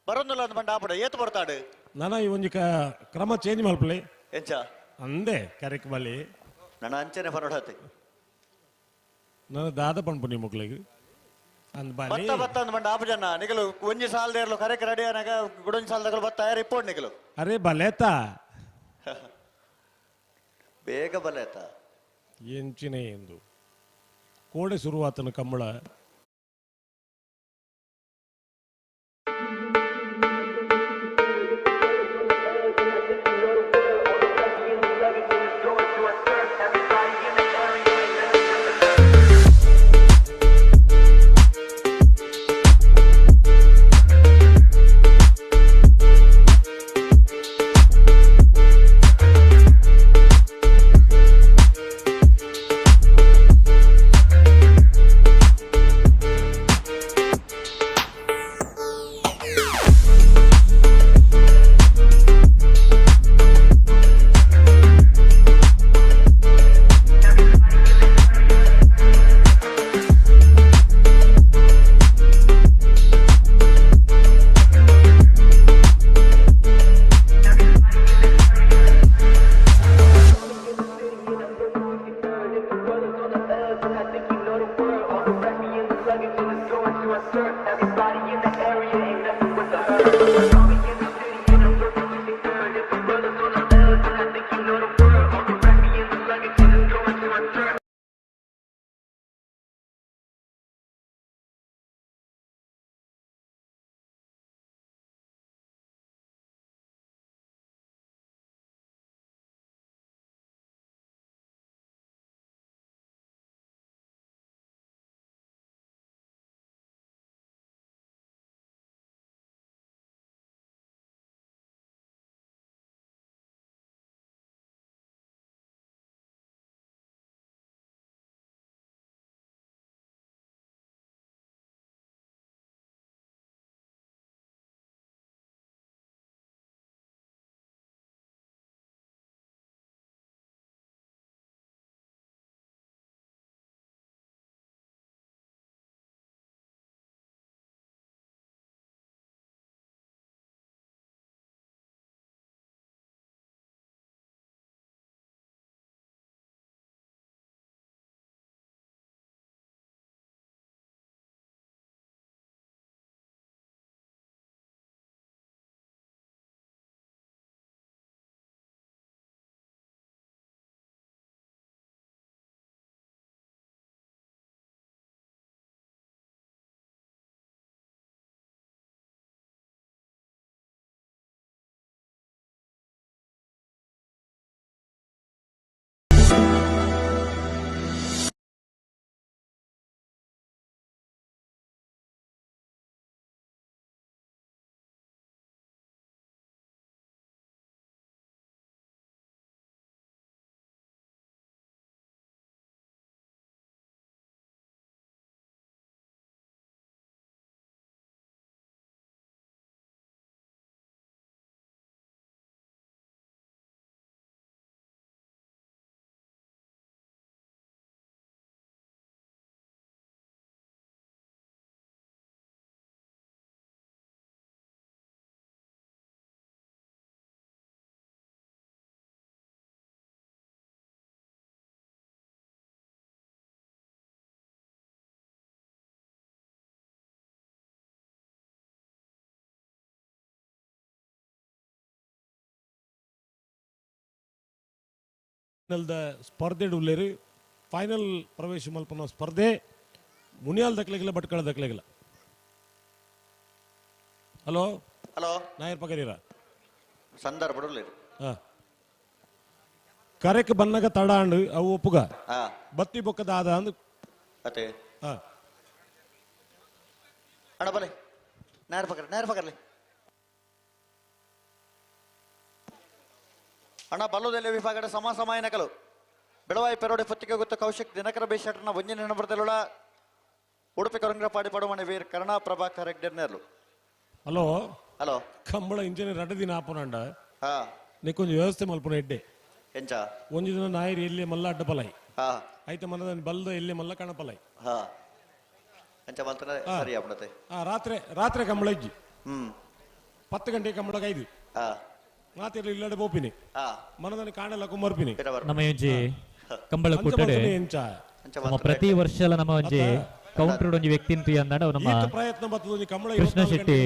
ಬರೊಂದುಲ್ಲ ಅಂದ್ ಬಂಡ ಆಪುಡ ಏತು ಬರ್ತಾಡು ನಾನ ಈ ಒಂಜಿ ಕ್ರಮ ಚೇಂಜ್ ಮಲ್ಪಲೆ ಎಂಚ ಅಂದೆ ಕರೆಕ್ ಬಲಿ ನನ್ನ ಅಂಚನೆ ಪನೋಡತೆ ನಾನು ದಾದ ಪಂಪುನಿ ಮುಕ್ಲಿಗೆ ಅಂದ್ ಬಲಿ ಬತ್ತ ಬತ್ತ ಅಂದ್ ಬಂಡ ಆಪುಜನ್ನ ನಿಗಲು ಒಂಜಿ ಸಾಲದೇರ್ಲು ಕರೆಕ ರೆಡಿ ಅನಾಗ ಗುಡೊಂಜಿ ಸಾಲ ದಕ್ಕಲು ಬತ್ತ ಯಾರು ಇಪ್ಪೋಡ್ ನಿಗಲು ಅರೆ ಬಲೇತಾ ಬೇಗ ಬಲೇತ ಎಂಚಿನೇ ಎಂದು ಕೋಡೆ ಶುರುವಾತನ ಕಂಬಳ ಸ್ಪರ್ಧೆ ಉಳ್ಳೇರು ಫೈನಲ್ ಪ್ರವೇಶ ಮಲ್ಪನ ಸ್ಪರ್ಧೆ ಮುನಿಯಾಲ್ ದಕ್ಲೆಗಿಲ್ಲ ಭಟ್ಕಳ ದಕ್ಲೆಗಿಲ್ಲ. ಹಲೋ ಹಲೋ ನಾಯರ್ ಪಗರೀರ ಸಂದರ್ಭ ಬಿಡಲೇರು ಕರೆಕ್ ಬನ್ನಗ ತಡ ಅಂಡು ಅವು ಒಪ್ಪುಗ ಹಾ ಬತ್ತಿ ಬೊಕ್ಕದ ಆದ ಅಂದು ಅತ್ತೆ ಹಾ ಅಣ್ಣ ಬಲೆ ನೇರ ಪಕರ್ಲಿ ಅಣ್ಣ ಬಲ್ಲುದೆಲ್ಲ ವಿಭಾಗದ ಸಮ ಎನಕಲು ಬೆಳವಾಯಿ ಪೆರೋಡಿ ಪತ್ತಿಗೆ ಗೊತ್ತ ಕೌಶಿಕ್ ದಿನಕರ ಬೇಷಟ್ನ ಒಂಜಿನ ನಂಬರ್ದಲ್ಲ ಉಡುಪಿ ಕರಂಗ್ರಪಾಡಿ ಪಡುಮನೆ ವೀರ್ ಕರ್ಣಾ ಪ್ರಭಾಕರ್ ಹೆಗ್ಡೆರ್ನೇರ್ಲು. ಹಲೋ ಹಲೋ ಕಂಬಳ ಇಂಜಿನಿಯರ್ ಅಡ್ಡ ದಿನ ಆಪುನಂಡ ಹಾ ನೀಕೊಂದು ವ್ಯವಸ್ಥೆ ಮಲ್ಪುನ ಎಡ್ಡೆ ಎಂಚ ಒಂಜಿ ದಿನ ನಾಯರ್ ಎಲ್ಲಿ ಮಲ್ಲ ಅಡ್ಡ ಪಲೈ ಹಾ ಆಯ್ತ ಮನದ ಬಲ್ದ ಎಲ್ಲಿ ಮಲ್ಲ ಕಣ ಪಲೈ ಹಾ ಎಂಚ ಮಲ್ತನ ಸರಿ ಆಪಣತೆ ರಾತ್ರಿ ಕಂಬಳ ಇಜ್ಜಿ 10 ಗಂಟೆ ಕಂಬಳ ಕೈದು ಹಾ ಮಾತಿರ್ಲಿ ಇಲ್ಲಡೆ ಬೋಪಿನಿ ಹಾ ಮನದಲ್ಲಿ ಕಾಣೆಲ್ಲ ಕುಂಬರ್ಪಿನಿ ನಮ್ಮ ಒಂಜಿ ಕಂಬಳ ಕೊಟ್ಟಡೆ ಎಂಚ ನಮ್ಮ ಪ್ರತಿ ವರ್ಷಲ ನಮ್ಮ ಒಂಜಿ ಕೌಂಟರ್ ಒಂಜಿ ವ್ಯಕ್ತಿ ಅಂದಾಡ ನಮ್ಮ ಪ್ರಯತ್ನ ಬರ್ತದೆ ಕಂಬಳ ಕೃಷ್ಣ ಶೆಟ್ಟಿ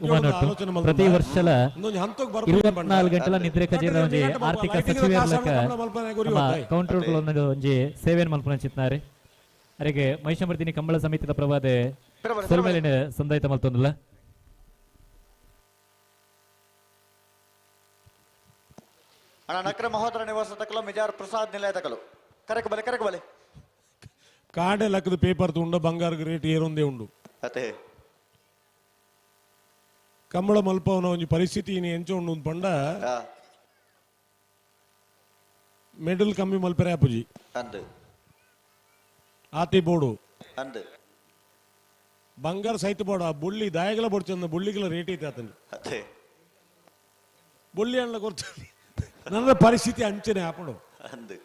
ಉಮಾನೊಟ್ಟು ಪ್ರತಿ ವರ್ಷಲ 24 ಗಂಟೆಲ ನಿದ್ರೆ ಕಜೇರ ಒಂಜಿ ಆರ್ಥಿಕ ಸಚಿವರ್ಲಕ ನಮ್ಮ ಕೌಂಟರ್ ಒಂಜಿ ಸೇವೆಯನ್ನು ಮಲ್ಪನ ಚಿತ್ನಾರೆ ಅರೆಗೆ ಮೈಷಮರ್ದಿನಿ ಕಂಬಳ ಸಮಿತಿದ ಪ್ರವಾದೆ ಸೊಲ್ಮೇಲಿನ ಸಂದಾಯಿತ ಮಲ್ತೊಂದಿಲ್ಲ. ಅಣ್ಣ ನಕ್ರ ಮಹೋದರ ನಿವಾಸ ತಕಲು ಮಿಜಾರ್ ಪ್ರಸಾದ್ ನಿಲಯ ತಕಲು ಕರೆಕ್ ಬಲೆ ಕಾಡೆ ಲಕ್ಕದ ಪೇಪರ್ ತುಂಡ ಬಂಗಾರ ರೇಟ್ ಏರೊಂದೇ ಉಂಡು ಅತೆ ಕಂಬಳ ಮಲ್ಪವನ ಒಂಜಿ ಪರಿಸ್ಥಿತಿ ಎಂಚ ಉಂಡು ಪಂಡ ಮೆಡಲ್ ಕಮ್ಮಿ ಮಲ್ಪರೆ ಆಪುಜಿ ಅಂದು ಆತಿ ಬೋಡು ಅಂದು ಬಂಗಾರ ಸೈತ ಬೋಡ ಬುಳ್ಳಿ ದಾಯಗಲ ಬೊಡ್ಚಂದ ಬುಳ್ಳಿಗಲ ರೇಟ್ ಐತೆ ಆತನ ಅತೆ ಬುಳ್ಳಿ ಅಣ್ಣ ಕೊರ್ಚ ನನ್ನ ಪರಿಸ್ಥಿತಿ ಅಂಚನೆ ಆಪಡು ಅಂದು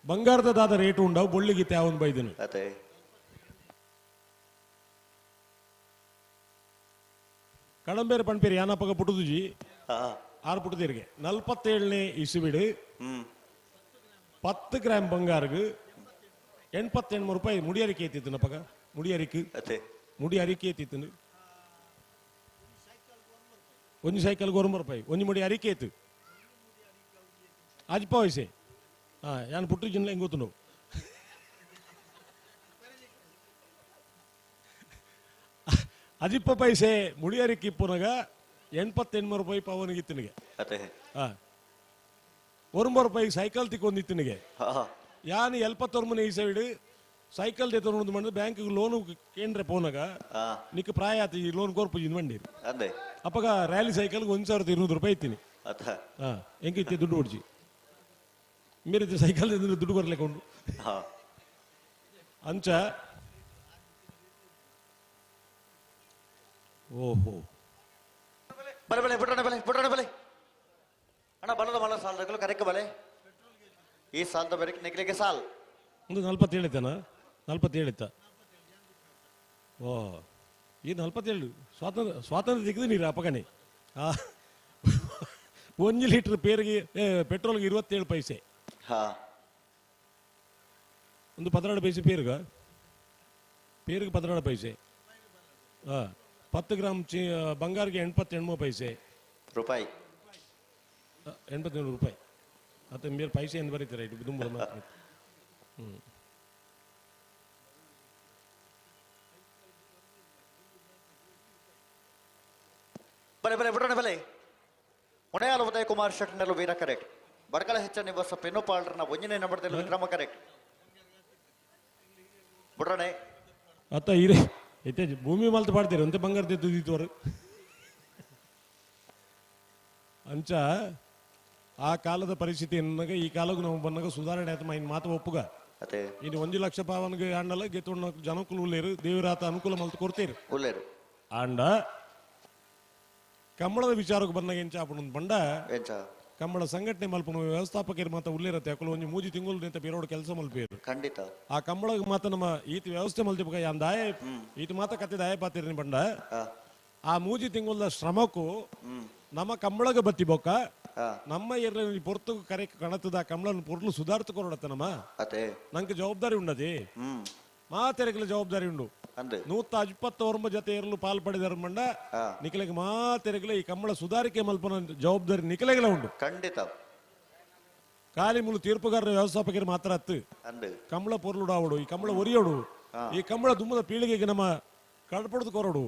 ಬಂಗಾರದ ದಾದ ರೇಟ್ ಉಂಡವು ಬೊಳ್ಳಿಗಿತ್ತೆ ಅವನ್ ಬೈದನು ಅತೆ ಕಡಂಬೇರೆ ಪಣ್ಪೇರಿ ಯಾನಪ್ಪಗ ಪುಟುದುಜಿ 6 ಪುಟದಿರಿಗೆ 47ನೇ ಇಸುವಿಡು 10 ಗ್ರಾಮ್ ಬಂಗಾರಗು 88 ರೂಪಾಯಿ ಮುಡಿ ಅರಿಕೆ ಐತಿತ್ತು ನಪ್ಪಗ ಮುಡಿ ಅರಿಕೆ ಮುಡಿ ಅರಿಕೆ ಐತಿತ್ತು ಒಂಜಿ ಸೈಕಲ್ಗೆ 1 ರೂಪಾಯಿ ಒಂಜಿ ಮುಡಿ ಅರಿಕೆ ಐತು ಅಜ್ಪ ವಯಸ್ಸೆ ಹಾ ಯಾನ್ ಪುಟ್ಟು ಜಿನ್ಲ ಹೆಂಗ್ ಗೊತ್ತು ನಾವು ಅಜಿಪ್ಪ ಪೈಸೆ ಮುಡಿಯರಿಕೆ ಇಪ್ಪುನಾಗ 88 ರೂಪಾಯಿ ಪವನಿಗಿತ್ತನಿಗೆ ಹಾ 1 ರೂಪಾಯಿ ಸೈಕಲ್ ತಿಕ್ಕೊಂದಿತ್ತನಿಗೆ ಯಾನ್ 71 ಈ ಸೈಡ್ ಸೈಕಲ್ ತೆತ್ತೊಂದು ಮಾಡಿದ್ರೆ ಬ್ಯಾಂಕ್ ಲೋನ್ ಕೇಂದ್ರ ಪೋನಾಗ ನಿಕ್ ಪ್ರಾಯ ಆತ ಈ ಲೋನ್ ಕೋರ್ಪು ಜಿನ್ ಮಂಡಿ ಅಪ್ಪಗ ರ್ಯಾಲಿ ಸೈಕಲ್ಗೆ 1200 ರೂಪಾಯಿ ಇತ್ತೀನಿ ಹಾ ಹೆಂಗಿತ್ತೆ ದುಡ್ಡು ಹೊಡ್ಜಿ ಮೇರೆ ಸೈಕಲ್ ದುಡ್ಡು ಬರ್ಲಿಕ್ಕೆ ಉಂಟು ಅಂಚ ಓಹೋ ಬಲೆ ಬುಟ್ರಣ ಅಣ್ಣ ಬಲದ ಮಲ ಸಾಲದಗಳು ಕರೆಕ್ಟ್ ಬಲೆ ಈ ಸಾಲದ ಬೆರಕೆ ನೆಗ್ಲಿಕ್ಕೆ ಸಾಲ್ ಒಂದು 47 ಇತ್ತನ 47 ಇತ್ತ ಓ ಈ 47 ಸ್ವಾತಂತ್ರ್ಯ ತೆಗೆದು ನೀರು ಅಪಗಣೆ 1 ಲೀಟರ್ ಪೇರಿಗೆ ಪೆಟ್ರೋಲ್ಗೆ 27 ಪೈಸೆ ಒಂದು 12 ಪೈಸೆ ಪೇರಿಗೆ 12 ಪೈಸೆ 10 ಗ್ರಾಮ್ ಬಂಗಾರಿಗೆ 88 ಪೈಸೆ ರೂಪಾಯಿ 87 ರೂಪಾಯಿ ಮತ್ತೆ ಮೇರೆ ಪೈಸೆ ಎಂದು ಬರೀತಾರೆ ಇದು ತುಂಬ ಬಲೆ ಬುಟ್ರಣ ಮುನೆಯಾಲ ಉದಯ ಕುಮಾರ್ ಶೆಟ್ನರು ವೀರ ಕರೆಕ್ಟ್ ಬಡಕಳ ಹೆಚ್ಚ ನಿವಾಸ ಪೆನ್ನುಪಾಳ್ರನ ಒಂಜನೇ ನಂಬರ್ದಲ್ಲಿ ವಿಕ್ರಮ ಕರೆಕ್ಟ್ ಬುಟ್ರणे आता इरे इथे भूमी मालत पाडते अंत बंगार देतो दितवर ಅಂಚ ಆ ಕಾಲದ ಪರಿಸ್ಥಿತಿ ಎನ್ನಾಗ ಈ ಕಾಲಕ್ಕೆ ನಾವು ಬಂದಾಗ ಸುಧಾರಣೆ ಆಯ್ತು ಇನ್ನು ಮಾತು ಒಪ್ಪುಗ ಇನ್ನು 1 ಲಕ್ಷ ಪಾವನ್ಗೆ ಆಂಡಲ್ಲ ಗೆತ್ತೊಂಡ ಜನಕ್ಕೂ ಉಳ್ಳೇರು ದೇವರಾತ ಅನುಕೂಲ ಮಲ್ತು ಕೊಡ್ತೇರು ಉಳ್ಳೇರು ಆಂಡ ಕಂಬಳದ ವಿಚಾರಕ್ಕೆ ಬಂದಾಗ ಎಂಚ ಆಪಣ ಬಂಡ ಕಂಬಳ ಸಂಘಟನೆ ಮಲ್ಪನ ವ್ಯವಸ್ಥಾಪಕರು ಮಾತ್ರ ಉಳ್ಳೇರತ್ತೆ ಅಕಲು ಒಂಜಿ ಮೂಜಿ ತಿಂಗಳು ನಿಂತ ಬೇರೋಡು ಕೆಲಸ ಮಲ್ಪೇರು ಖಂಡಿತ ಆ ಕಂಬಳ ಮಾತ ನಮ್ಮ ಈತ ವ್ಯವಸ್ಥೆ ಮಲ್ತಿಬೇಕ ಯಾನ್ ದಾಯ ಈತ ಮಾತ ಕತ್ತೆ ದಾಯ ಪಾತಿರ್ನಿ ಬಂಡ ಆ ಮೂಜಿ ತಿಂಗಳ ಶ್ರಮಕ್ಕೂ ನಮ್ಮ ಕಂಬಳಗ ಬತ್ತಿ ಬೊಕ್ಕ ನಮ್ಮ ಎರ್ರಲ್ಲಿ ಪೊರ್ತು ಕರೆ ಕಣತದ ಕಂಬಳನ ಪೊರ್ಲು ಸುಧಾರ್ತ ಕೊರಡತ್ತ ನಮ್ಮ ನಂಗೆ ಜವಾಬ್ದಾರಿ ಉಂಡದಿ ಮಾತೆರೆಗಲ ಜವಾಬ್ದಾರಿ ಉಂಡು 129 ಜೊತೆ ಏರಲು ಪಾಲ್ಪಡಿದಾರ ಮಂಡ ನಿಖಲೆಗೆ ಮಾತೆರೆಗಲ ಈ ಕಂಬಳ ಸುಧಾರಿಕೆ ಮಲ್ಪನ ಜವಾಬ್ದಾರಿ ನಿಖಲೆಗಲ ಉಂಡು ಖಂಡಿತ ಖಾಲಿ ಮೂಲ ತೀರ್ಪುಗಾರರ ವ್ಯವಸ್ಥಾಪಕರು ಮಾತ್ರ ಹತ್ತು ಕಂಬಳ ಪೊರ್ಲುಡಾವಡು ಈ ಕಂಬಳ ಒರಿಯೋಡು ಈ ಕಂಬಳ ದುಮ್ಮದ ಪೀಳಿಗೆಗೆ ನಮ್ಮ ಕಡ್ಪಡ್ದು ಕೊರಡು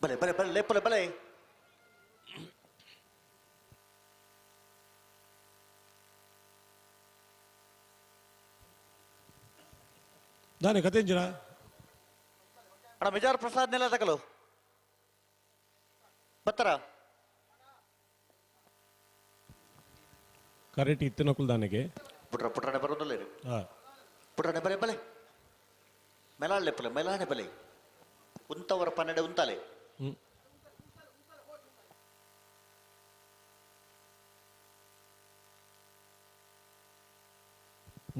ಬಲೆ ಬಲೆ ಬಲೆ ಲೇಪಲೆ ಬಲೆ ದಾನೆ ಕತೆಂಜಿನ ಅಣ್ಣ ಮಿಜಾರ್ ಪ್ರಸಾದ್ ನೆಲ ತಕಲು ಬತ್ತರ ಕರೆಕ್ಟ್ ಇತ್ತು ನಕುಲ್ ದಾನೆಗೆ ಪುಟ್ರ ಪುಟ್ರನೆ ಬರೋದಲ್ಲ ಪುಟ್ರನೆ ಬಲೆ ಬಲೆ ಮೆಲಾಳೆ ಪಲೆ ಮೆಲಾನೆ ಬಲೆ ಉಂತವರ ಪನ್ನೆಡೆ ಉಂತಾಲೆ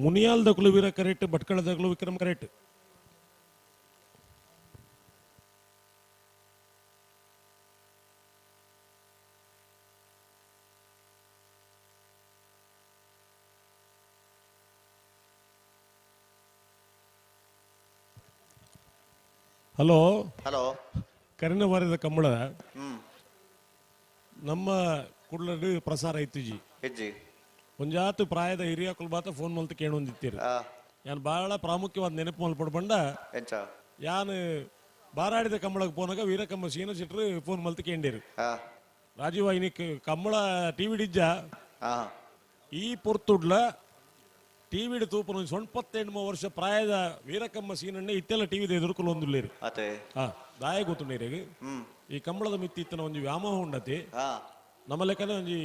ಮುನಿಯಾಲ್ ದಕ್ಲು ವೀರ ಕರೆಕ್ಟ್ ಭಟ್ಕಳ ದಕ್ಲು ವಿಕ್ರಮ್ ಕರೆಕ್ಟ್ ಹಲೋ ಹಲೋ ಕರಿನ ವಾರದ ಕಂಬಳ ನಮ್ಮ ಕುಡ್ಲಡು ಪ್ರಸಾರ ಐತಿ ಜಿ ಹೆಜ್ಜಿ ಒಂಜಾತು ಪ್ರಾಯದ ಹಿರಿಯ ಕುಲ್ಬಾತ ಫೋನ್ ಮಲ್ತ ಕೇಳೊಂದಿತ್ತೀರಿ ಯಾನ್ ಬಹಳ ಪ್ರಾಮುಖ್ಯವಾದ ನೆನಪು ಮಲ್ಪಡ್ಬಂಡ ಯಾನ್ ಬಾರಾಡಿದ ಕಂಬಳಕ್ಕೆ ಪೋನಾಗ ವೀರಕಂಬ ಸೀನ ಸಿಟ್ರು ಫೋನ್ ಮಲ್ತ ಕೇಂಡಿರು ರಾಜೀವ್ ವಾಹಿನಿ ಕಂಬಳ ಟಿವಿ ಡಿಜ್ಜ ಈ ಪೊರ್ತುಡ್ಲ ಟಿವಿ ತೂಪನ 98 ವರ್ಷ ಪ್ರಾಯದ ವೀರಕಮ್ಮ ಸೀನಣ್ಣೆ ಇತ್ತೆಲ್ಲ ಟಿವಿ ಎದುರುಕೊಲು ಒಂದುಲ್ಲೇರು ದಾಯ ಗೊತ್ತುಂಡೇರಿ ಈ ಕಂಬಳದ ಮಿತ್ತಿ ಇತ್ತನ ಒಂಜಿ ವ್ಯಾಮೋಹ ಉಂಡತಿ ನಮ್ಮ ಲೆಕ್ಕನ ಒಂಜಿ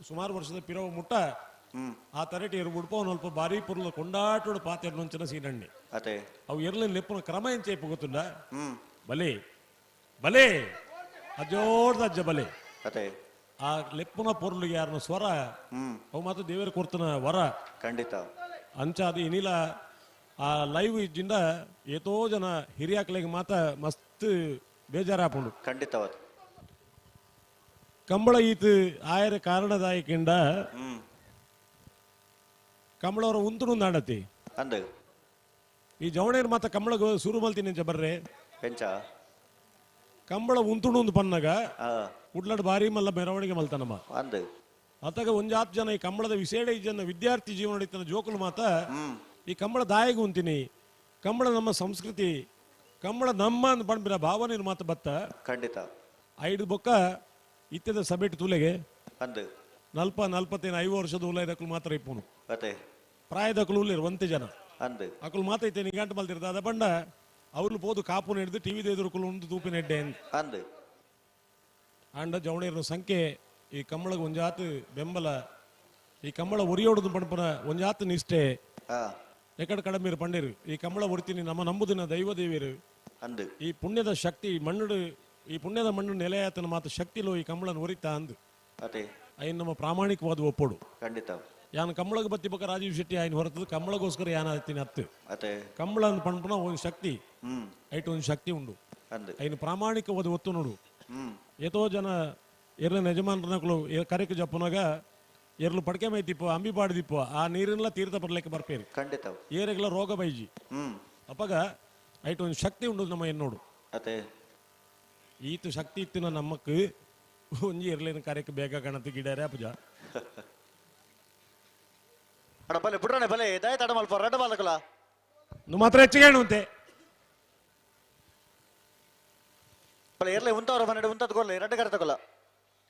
ಸುಮಾರು ವರ್ಷದ ಪಿರವ ಮುಟ್ಟ ಆ ತರಟಿ ಎರು ಬುಡ್ಪ ಸ್ವಲ್ಪ ಬಾರಿ ಪುರ್ಲ ಕೊಂಡಾಟೋಡು ಪಾತೆ ನೊಂಚನ ಸೀನಣ್ಣೆ ಅವು ಎರ್ಲಿನ ಲೆಪ್ಪನ ಕ್ರಮ ಎಂಚೇಪು ಗೊತ್ತುಂಡ ಬಲೆ ಬಲೆ ಅಜೋಡ್ದ ಅಜ್ಜ ಬಲೆ ಆ ಲೆಪ್ಪನ ಪೊರ್ಲಿಗೆ ಯಾರನ್ನ ಸ್ವರ ಅವು ಮಾತ್ರ ದೇವರ ಕೊರ್ತನ ವರ ಖಂಡಿತ ಅಂಚ ಅದು ಏನಿಲ್ಲ ಆ ಲೈವ್ ಇಜ್ಜಿಂದ ಏತೋ ಜನ ಹಿರಿಯಾಕ್ಲೆಗೆ ಮಾತ ಮಸ್ತ್ ಬೇಜಾರಾಪುಂಡು ಖಂಡಿತವಾದ ಕಂಬಳ ಈತ್ ಆಯರ ಕಾರಣದಾಯಕಿಂದ ಕಂಬಳವರ ಉಂತುನು ನಾಡತಿ ಈ ಜವಣೇರ್ ಮಾತ ಕಂಬಳಗ ಶುರು ಮಲ್ತೀನಿ ಅಂಚ ಬರ್ರೆ ಕಂಬಳ ಉಂತುಣು ಒಂದು ಪನ್ನಗ ಉಡ್ಲಾಡ್ ಬಾರಿ ಮಲ್ಲ ಮೆರವಣಿಗೆ ಮಲ್ತನಮ್ಮ ಅತ್ತಾಗ ಒಂಜಾತ್ ಜನ ಈ ಕಂಬಳದ ವಿಶೇಷ ಜನ ವಿದ್ಯಾರ್ಥಿ ಜೀವನ ನಡೀತನ ಜೋಕುಲು ಮಾತ ಈ ಕಂಬಳ ದಾಯಿಗೆ ಉಂತೀನಿ ಕಂಬಳ ನಮ್ಮ ಸಂಸ್ಕೃತಿ ಕಂಬಳ ನಮ್ಮ ಅಂತ ಬಂದ್ಬಿರ ಭಾವನೆ ಮಾತ ಬತ್ತ ಖಂಡಿತ ಐದು ಬೊಕ್ಕ ಇತ್ಯದ ಸಭೆಟ್ ತುಲೆಗೆ 40-45 ವರ್ಷದ ಉಲೈದಕ್ಕಲು ಮಾತ್ರ ಇಪ್ಪುನು ಪ್ರಾಯದಕ್ಕಲು ಉಲ್ಲೇರು ಒಂತೆ ಜನ ಅಕಲು ಮಾತ ಐತೆ ನಿಗಂಟು ಮಲ್ತಿರ್ತ ಅದ ಬಂಡ ಅವ್ರು ಪೋದು ಕಾಪು ನೆಡ್ದು ಟಿವಿ ಎದುರುಕಲು ಒಂದು ತೂಪಿನ ಎಡ್ಡೆ ಅಂಡ ಜವಣೇರ ಸಂಖ್ಯೆ ಈ ಕಂಬಳಗ ಒಂಜಾತು ಬೆಂಬಲ ಈ ಕಂಬಳ ಒರಿಯೋಡದು ಪಣಪನ ಒಂಜಾತು ನಿಷ್ಠೆ ಎಕಡೆ ಕಡಮೀರು ಪಂಡೇರು ಈ ಕಂಬಳ ಒರ್ತೀನಿ ನಮ್ಮ ನಂಬುದಿನ ದೈವ ದೇವಿಯರು ಈ ಪುಣ್ಯದ ಶಕ್ತಿ ಮಣ್ಣು ಈ ಪುಣ್ಯದ ಮಣ್ಣು ನೆಲೆಯಾತನ ಮಾತು ಶಕ್ತಿಲೋ ಈ ಕಂಬಳನ ಒರಿತಾ ಅಂದು ಐನ್ ನಮ್ಮ ಪ್ರಾಮಾಣಿಕವಾದ ಒಪ್ಪೋಡು ಖಂಡಿತ ಯಾನ್ ಕಂಬಳಗ ಬತ್ತಿ ಬಕ್ಕ ರಾಜೀವ್ ಶೆಟ್ಟಿ ಆಯ್ನ ಹೊರತದ ಕಂಬಳಗೋಸ್ಕರ ಯಾನ ಹತ್ತೀನಿ ಹತ್ತು ಕಂಬಳ ಅಂದ್ ಪಣಪನ ಒಂದು ಶಕ್ತಿ ಐಟ್ ಒಂದು ಶಕ್ತಿ ಉಂಡು ಐನು ಪ್ರಾಮಾಣಿಕವಾದ ಒತ್ತು ನೋಡು ಏತೋ ಜನ ಎರ್ಲ ಯಜಮಾನರನಗಳು ಕರೆಕ್ ಜಪ್ಪನಾಗ ಎರ್ಲು ಪಡ್ಕೆ ಮೈತಿಪ್ಪ ಅಂಬಿ ಪಾಡ್ದಿಪ್ಪ ಆ ನೀರೆಲ್ಲ ತೀರ್ಥ ಬರ್ಲಿಕ್ಕೆ ಬರ್ಪೇರಿ ಖಂಡಿತ ಏರೆಗ್ಲ ರೋಗ ಬೈಜಿ ಅಪ್ಪಗ ಐಟ್ ಒಂದು ಶಕ್ತಿ ಉಂಡು ನಮ್ಮ ಎನ್ನೋಡು ಈತ ಶಕ್ತಿ ಇತ್ತಿನ ನಮ್ಮಕ್ ಒಂಜಿ ಎರ್ಲಿನ ಕಾರ್ಯಕ್ಕೆ ಬೇಗ ಕಾಣತಿ ಗಿಡಾರೆ ಅಪ್ಪಜ ಅಡ ಬಲೆ ಬಿಡ್ರನೆ ಬಲೆ ದಯ ತಡ ಮಲ್ಪ ರಡ್ಡ ಬಾಲಕಲ ನು ಮಾತ್ರ ಹೆಚ್ಚಿಗೆ ಹೇಳುವಂತೆ ಬಲೆ ಎರ್ಲೆ ಉಂತವರ ಮನೆಡೆ ಉಂತದ ಕೊರ್ಲೆ ರಡ್ಡ ಕರೆ ತಗೊಲ್ಲ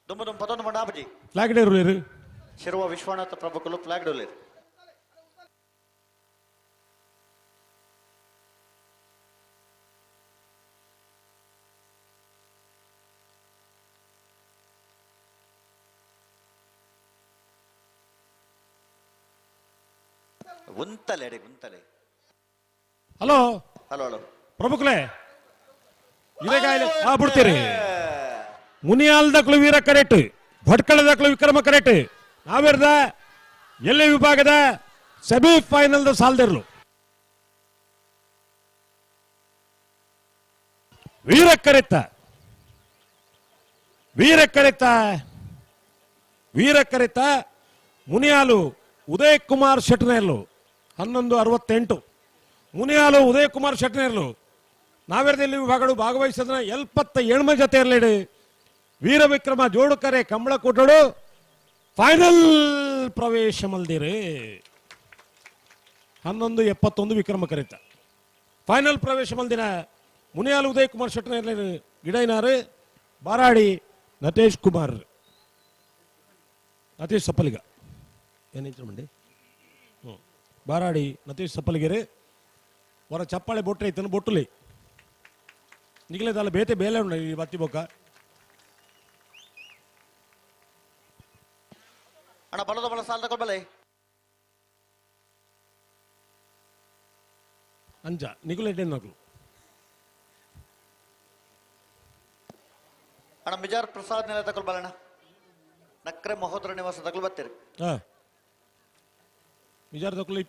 ದುಂಬ ದುಂಬ ಪದೊಂದು ಮಂಡ ಆಪಜಿ ಫ್ಲಾಗ್ ಡೇರು ಶಿರುವ ವಿಶ್ವನಾಥ ಪ್ರಭುಕುಲು ಫ್ಲಾಗ್ ಡೋಲೇರು ಉಂತಲೆ ಉಂತಲೆ ಹಲೋ ಹಲೋ ಹಲೋ ಪ್ರಭುಕ್ಲೆ ಬಿಡ್ತೀರಿ ಮುನಿಯಾಲ್ ದಕ್ಲು ವೀರ ಕರೆಕ್ಟ್ ಭಟ್ಕಳ ದಕ್ಲು ವಿಕ್ರಮ ಕರೆಕ್ಟ್ ನಾವಿರ್ದ ಎಲ್ಲ ವಿಭಾಗದ ಸೆಮಿ ಫೈನಲ್ ಸಾಲ್ದಿರ್ಲು ವೀರ ಕರೆತ್ತ ವೀರ ಕರೆತ್ತ ಮುನಿಯಾಲು ಉದಯ್ ಕುಮಾರ್ ಶೆಟ್ನೇರ್ಲು 11:68 ಮುನಿಯಾಲು ಉದಯ್ ಕುಮಾರ್ ಶೆಟ್ನೇರ್ಲು ನಾವೆರದಲ್ಲಿ ವಿಭಾಗಗಳು ಭಾಗವಹಿಸಿದ 77 ಜೊತೆ ಇರಲಿಡು ವೀರ ವಿಕ್ರಮ ಜೋಡುಕರೆ ಕಂಬಳ ಕೂಟಡು ಫೈನಲ್ ಪ್ರವೇಶ ಮಲ್ದಿರೆ 11:71 ವಿಕ್ರಮ ಕರೆತ ಫೈನಲ್ ಪ್ರವೇಶ ಮಲ್ದಿನ ಮುನಿಯಾಲ್ ಉದಯ್ ಕುಮಾರ್ ಶೆಟ್ಟರ್ ಗಿಡೈನಾರು ಬಾರಾಡಿ ನಟೇಶ್ ಕುಮಾರ್ ನಟೇಶ್ ಸಪ್ಪಲಿಗ ಏನಿಂಚమండి ಬಾರಾಡಿ ನಟೇಶ್ ಸಪ್ಪಲಿಗೆರೆ ವರ ಚಪ್ಪಾಳೆ ಬೊಟ್ಟೆ ಇತ್ತನ ಬೊಟ್ಟುಲಿ ನಿಗಲೆ ದಾಲ ಬೇತೆ ಬೇಲೆ ಉಂಡ ಈ ಬತ್ತಿ ಬೊಕ್ಕ ಅಣ್ಣ ಬಲದ ಬಲ ಸಾಲ ತಗೊಳ್ಬಲೆ ಅಂಜ ನಿಗುಲೆ ಎಡ್ಡೆ ನಕಲು ಅಣ್ಣ ಮಿಜಾರ್ ಪ್ರಸಾದ್ ನೆಲ ತಗೊಳ್ಬಲಣ್ಣ ನಕ್ರೆ ಮಹೋದರ ನಿವಾಸ ತಗೊಳ್ಬತ್ತೀರಿ ಮಿಜಾರ್ ತಗೊಳ್ಳಿ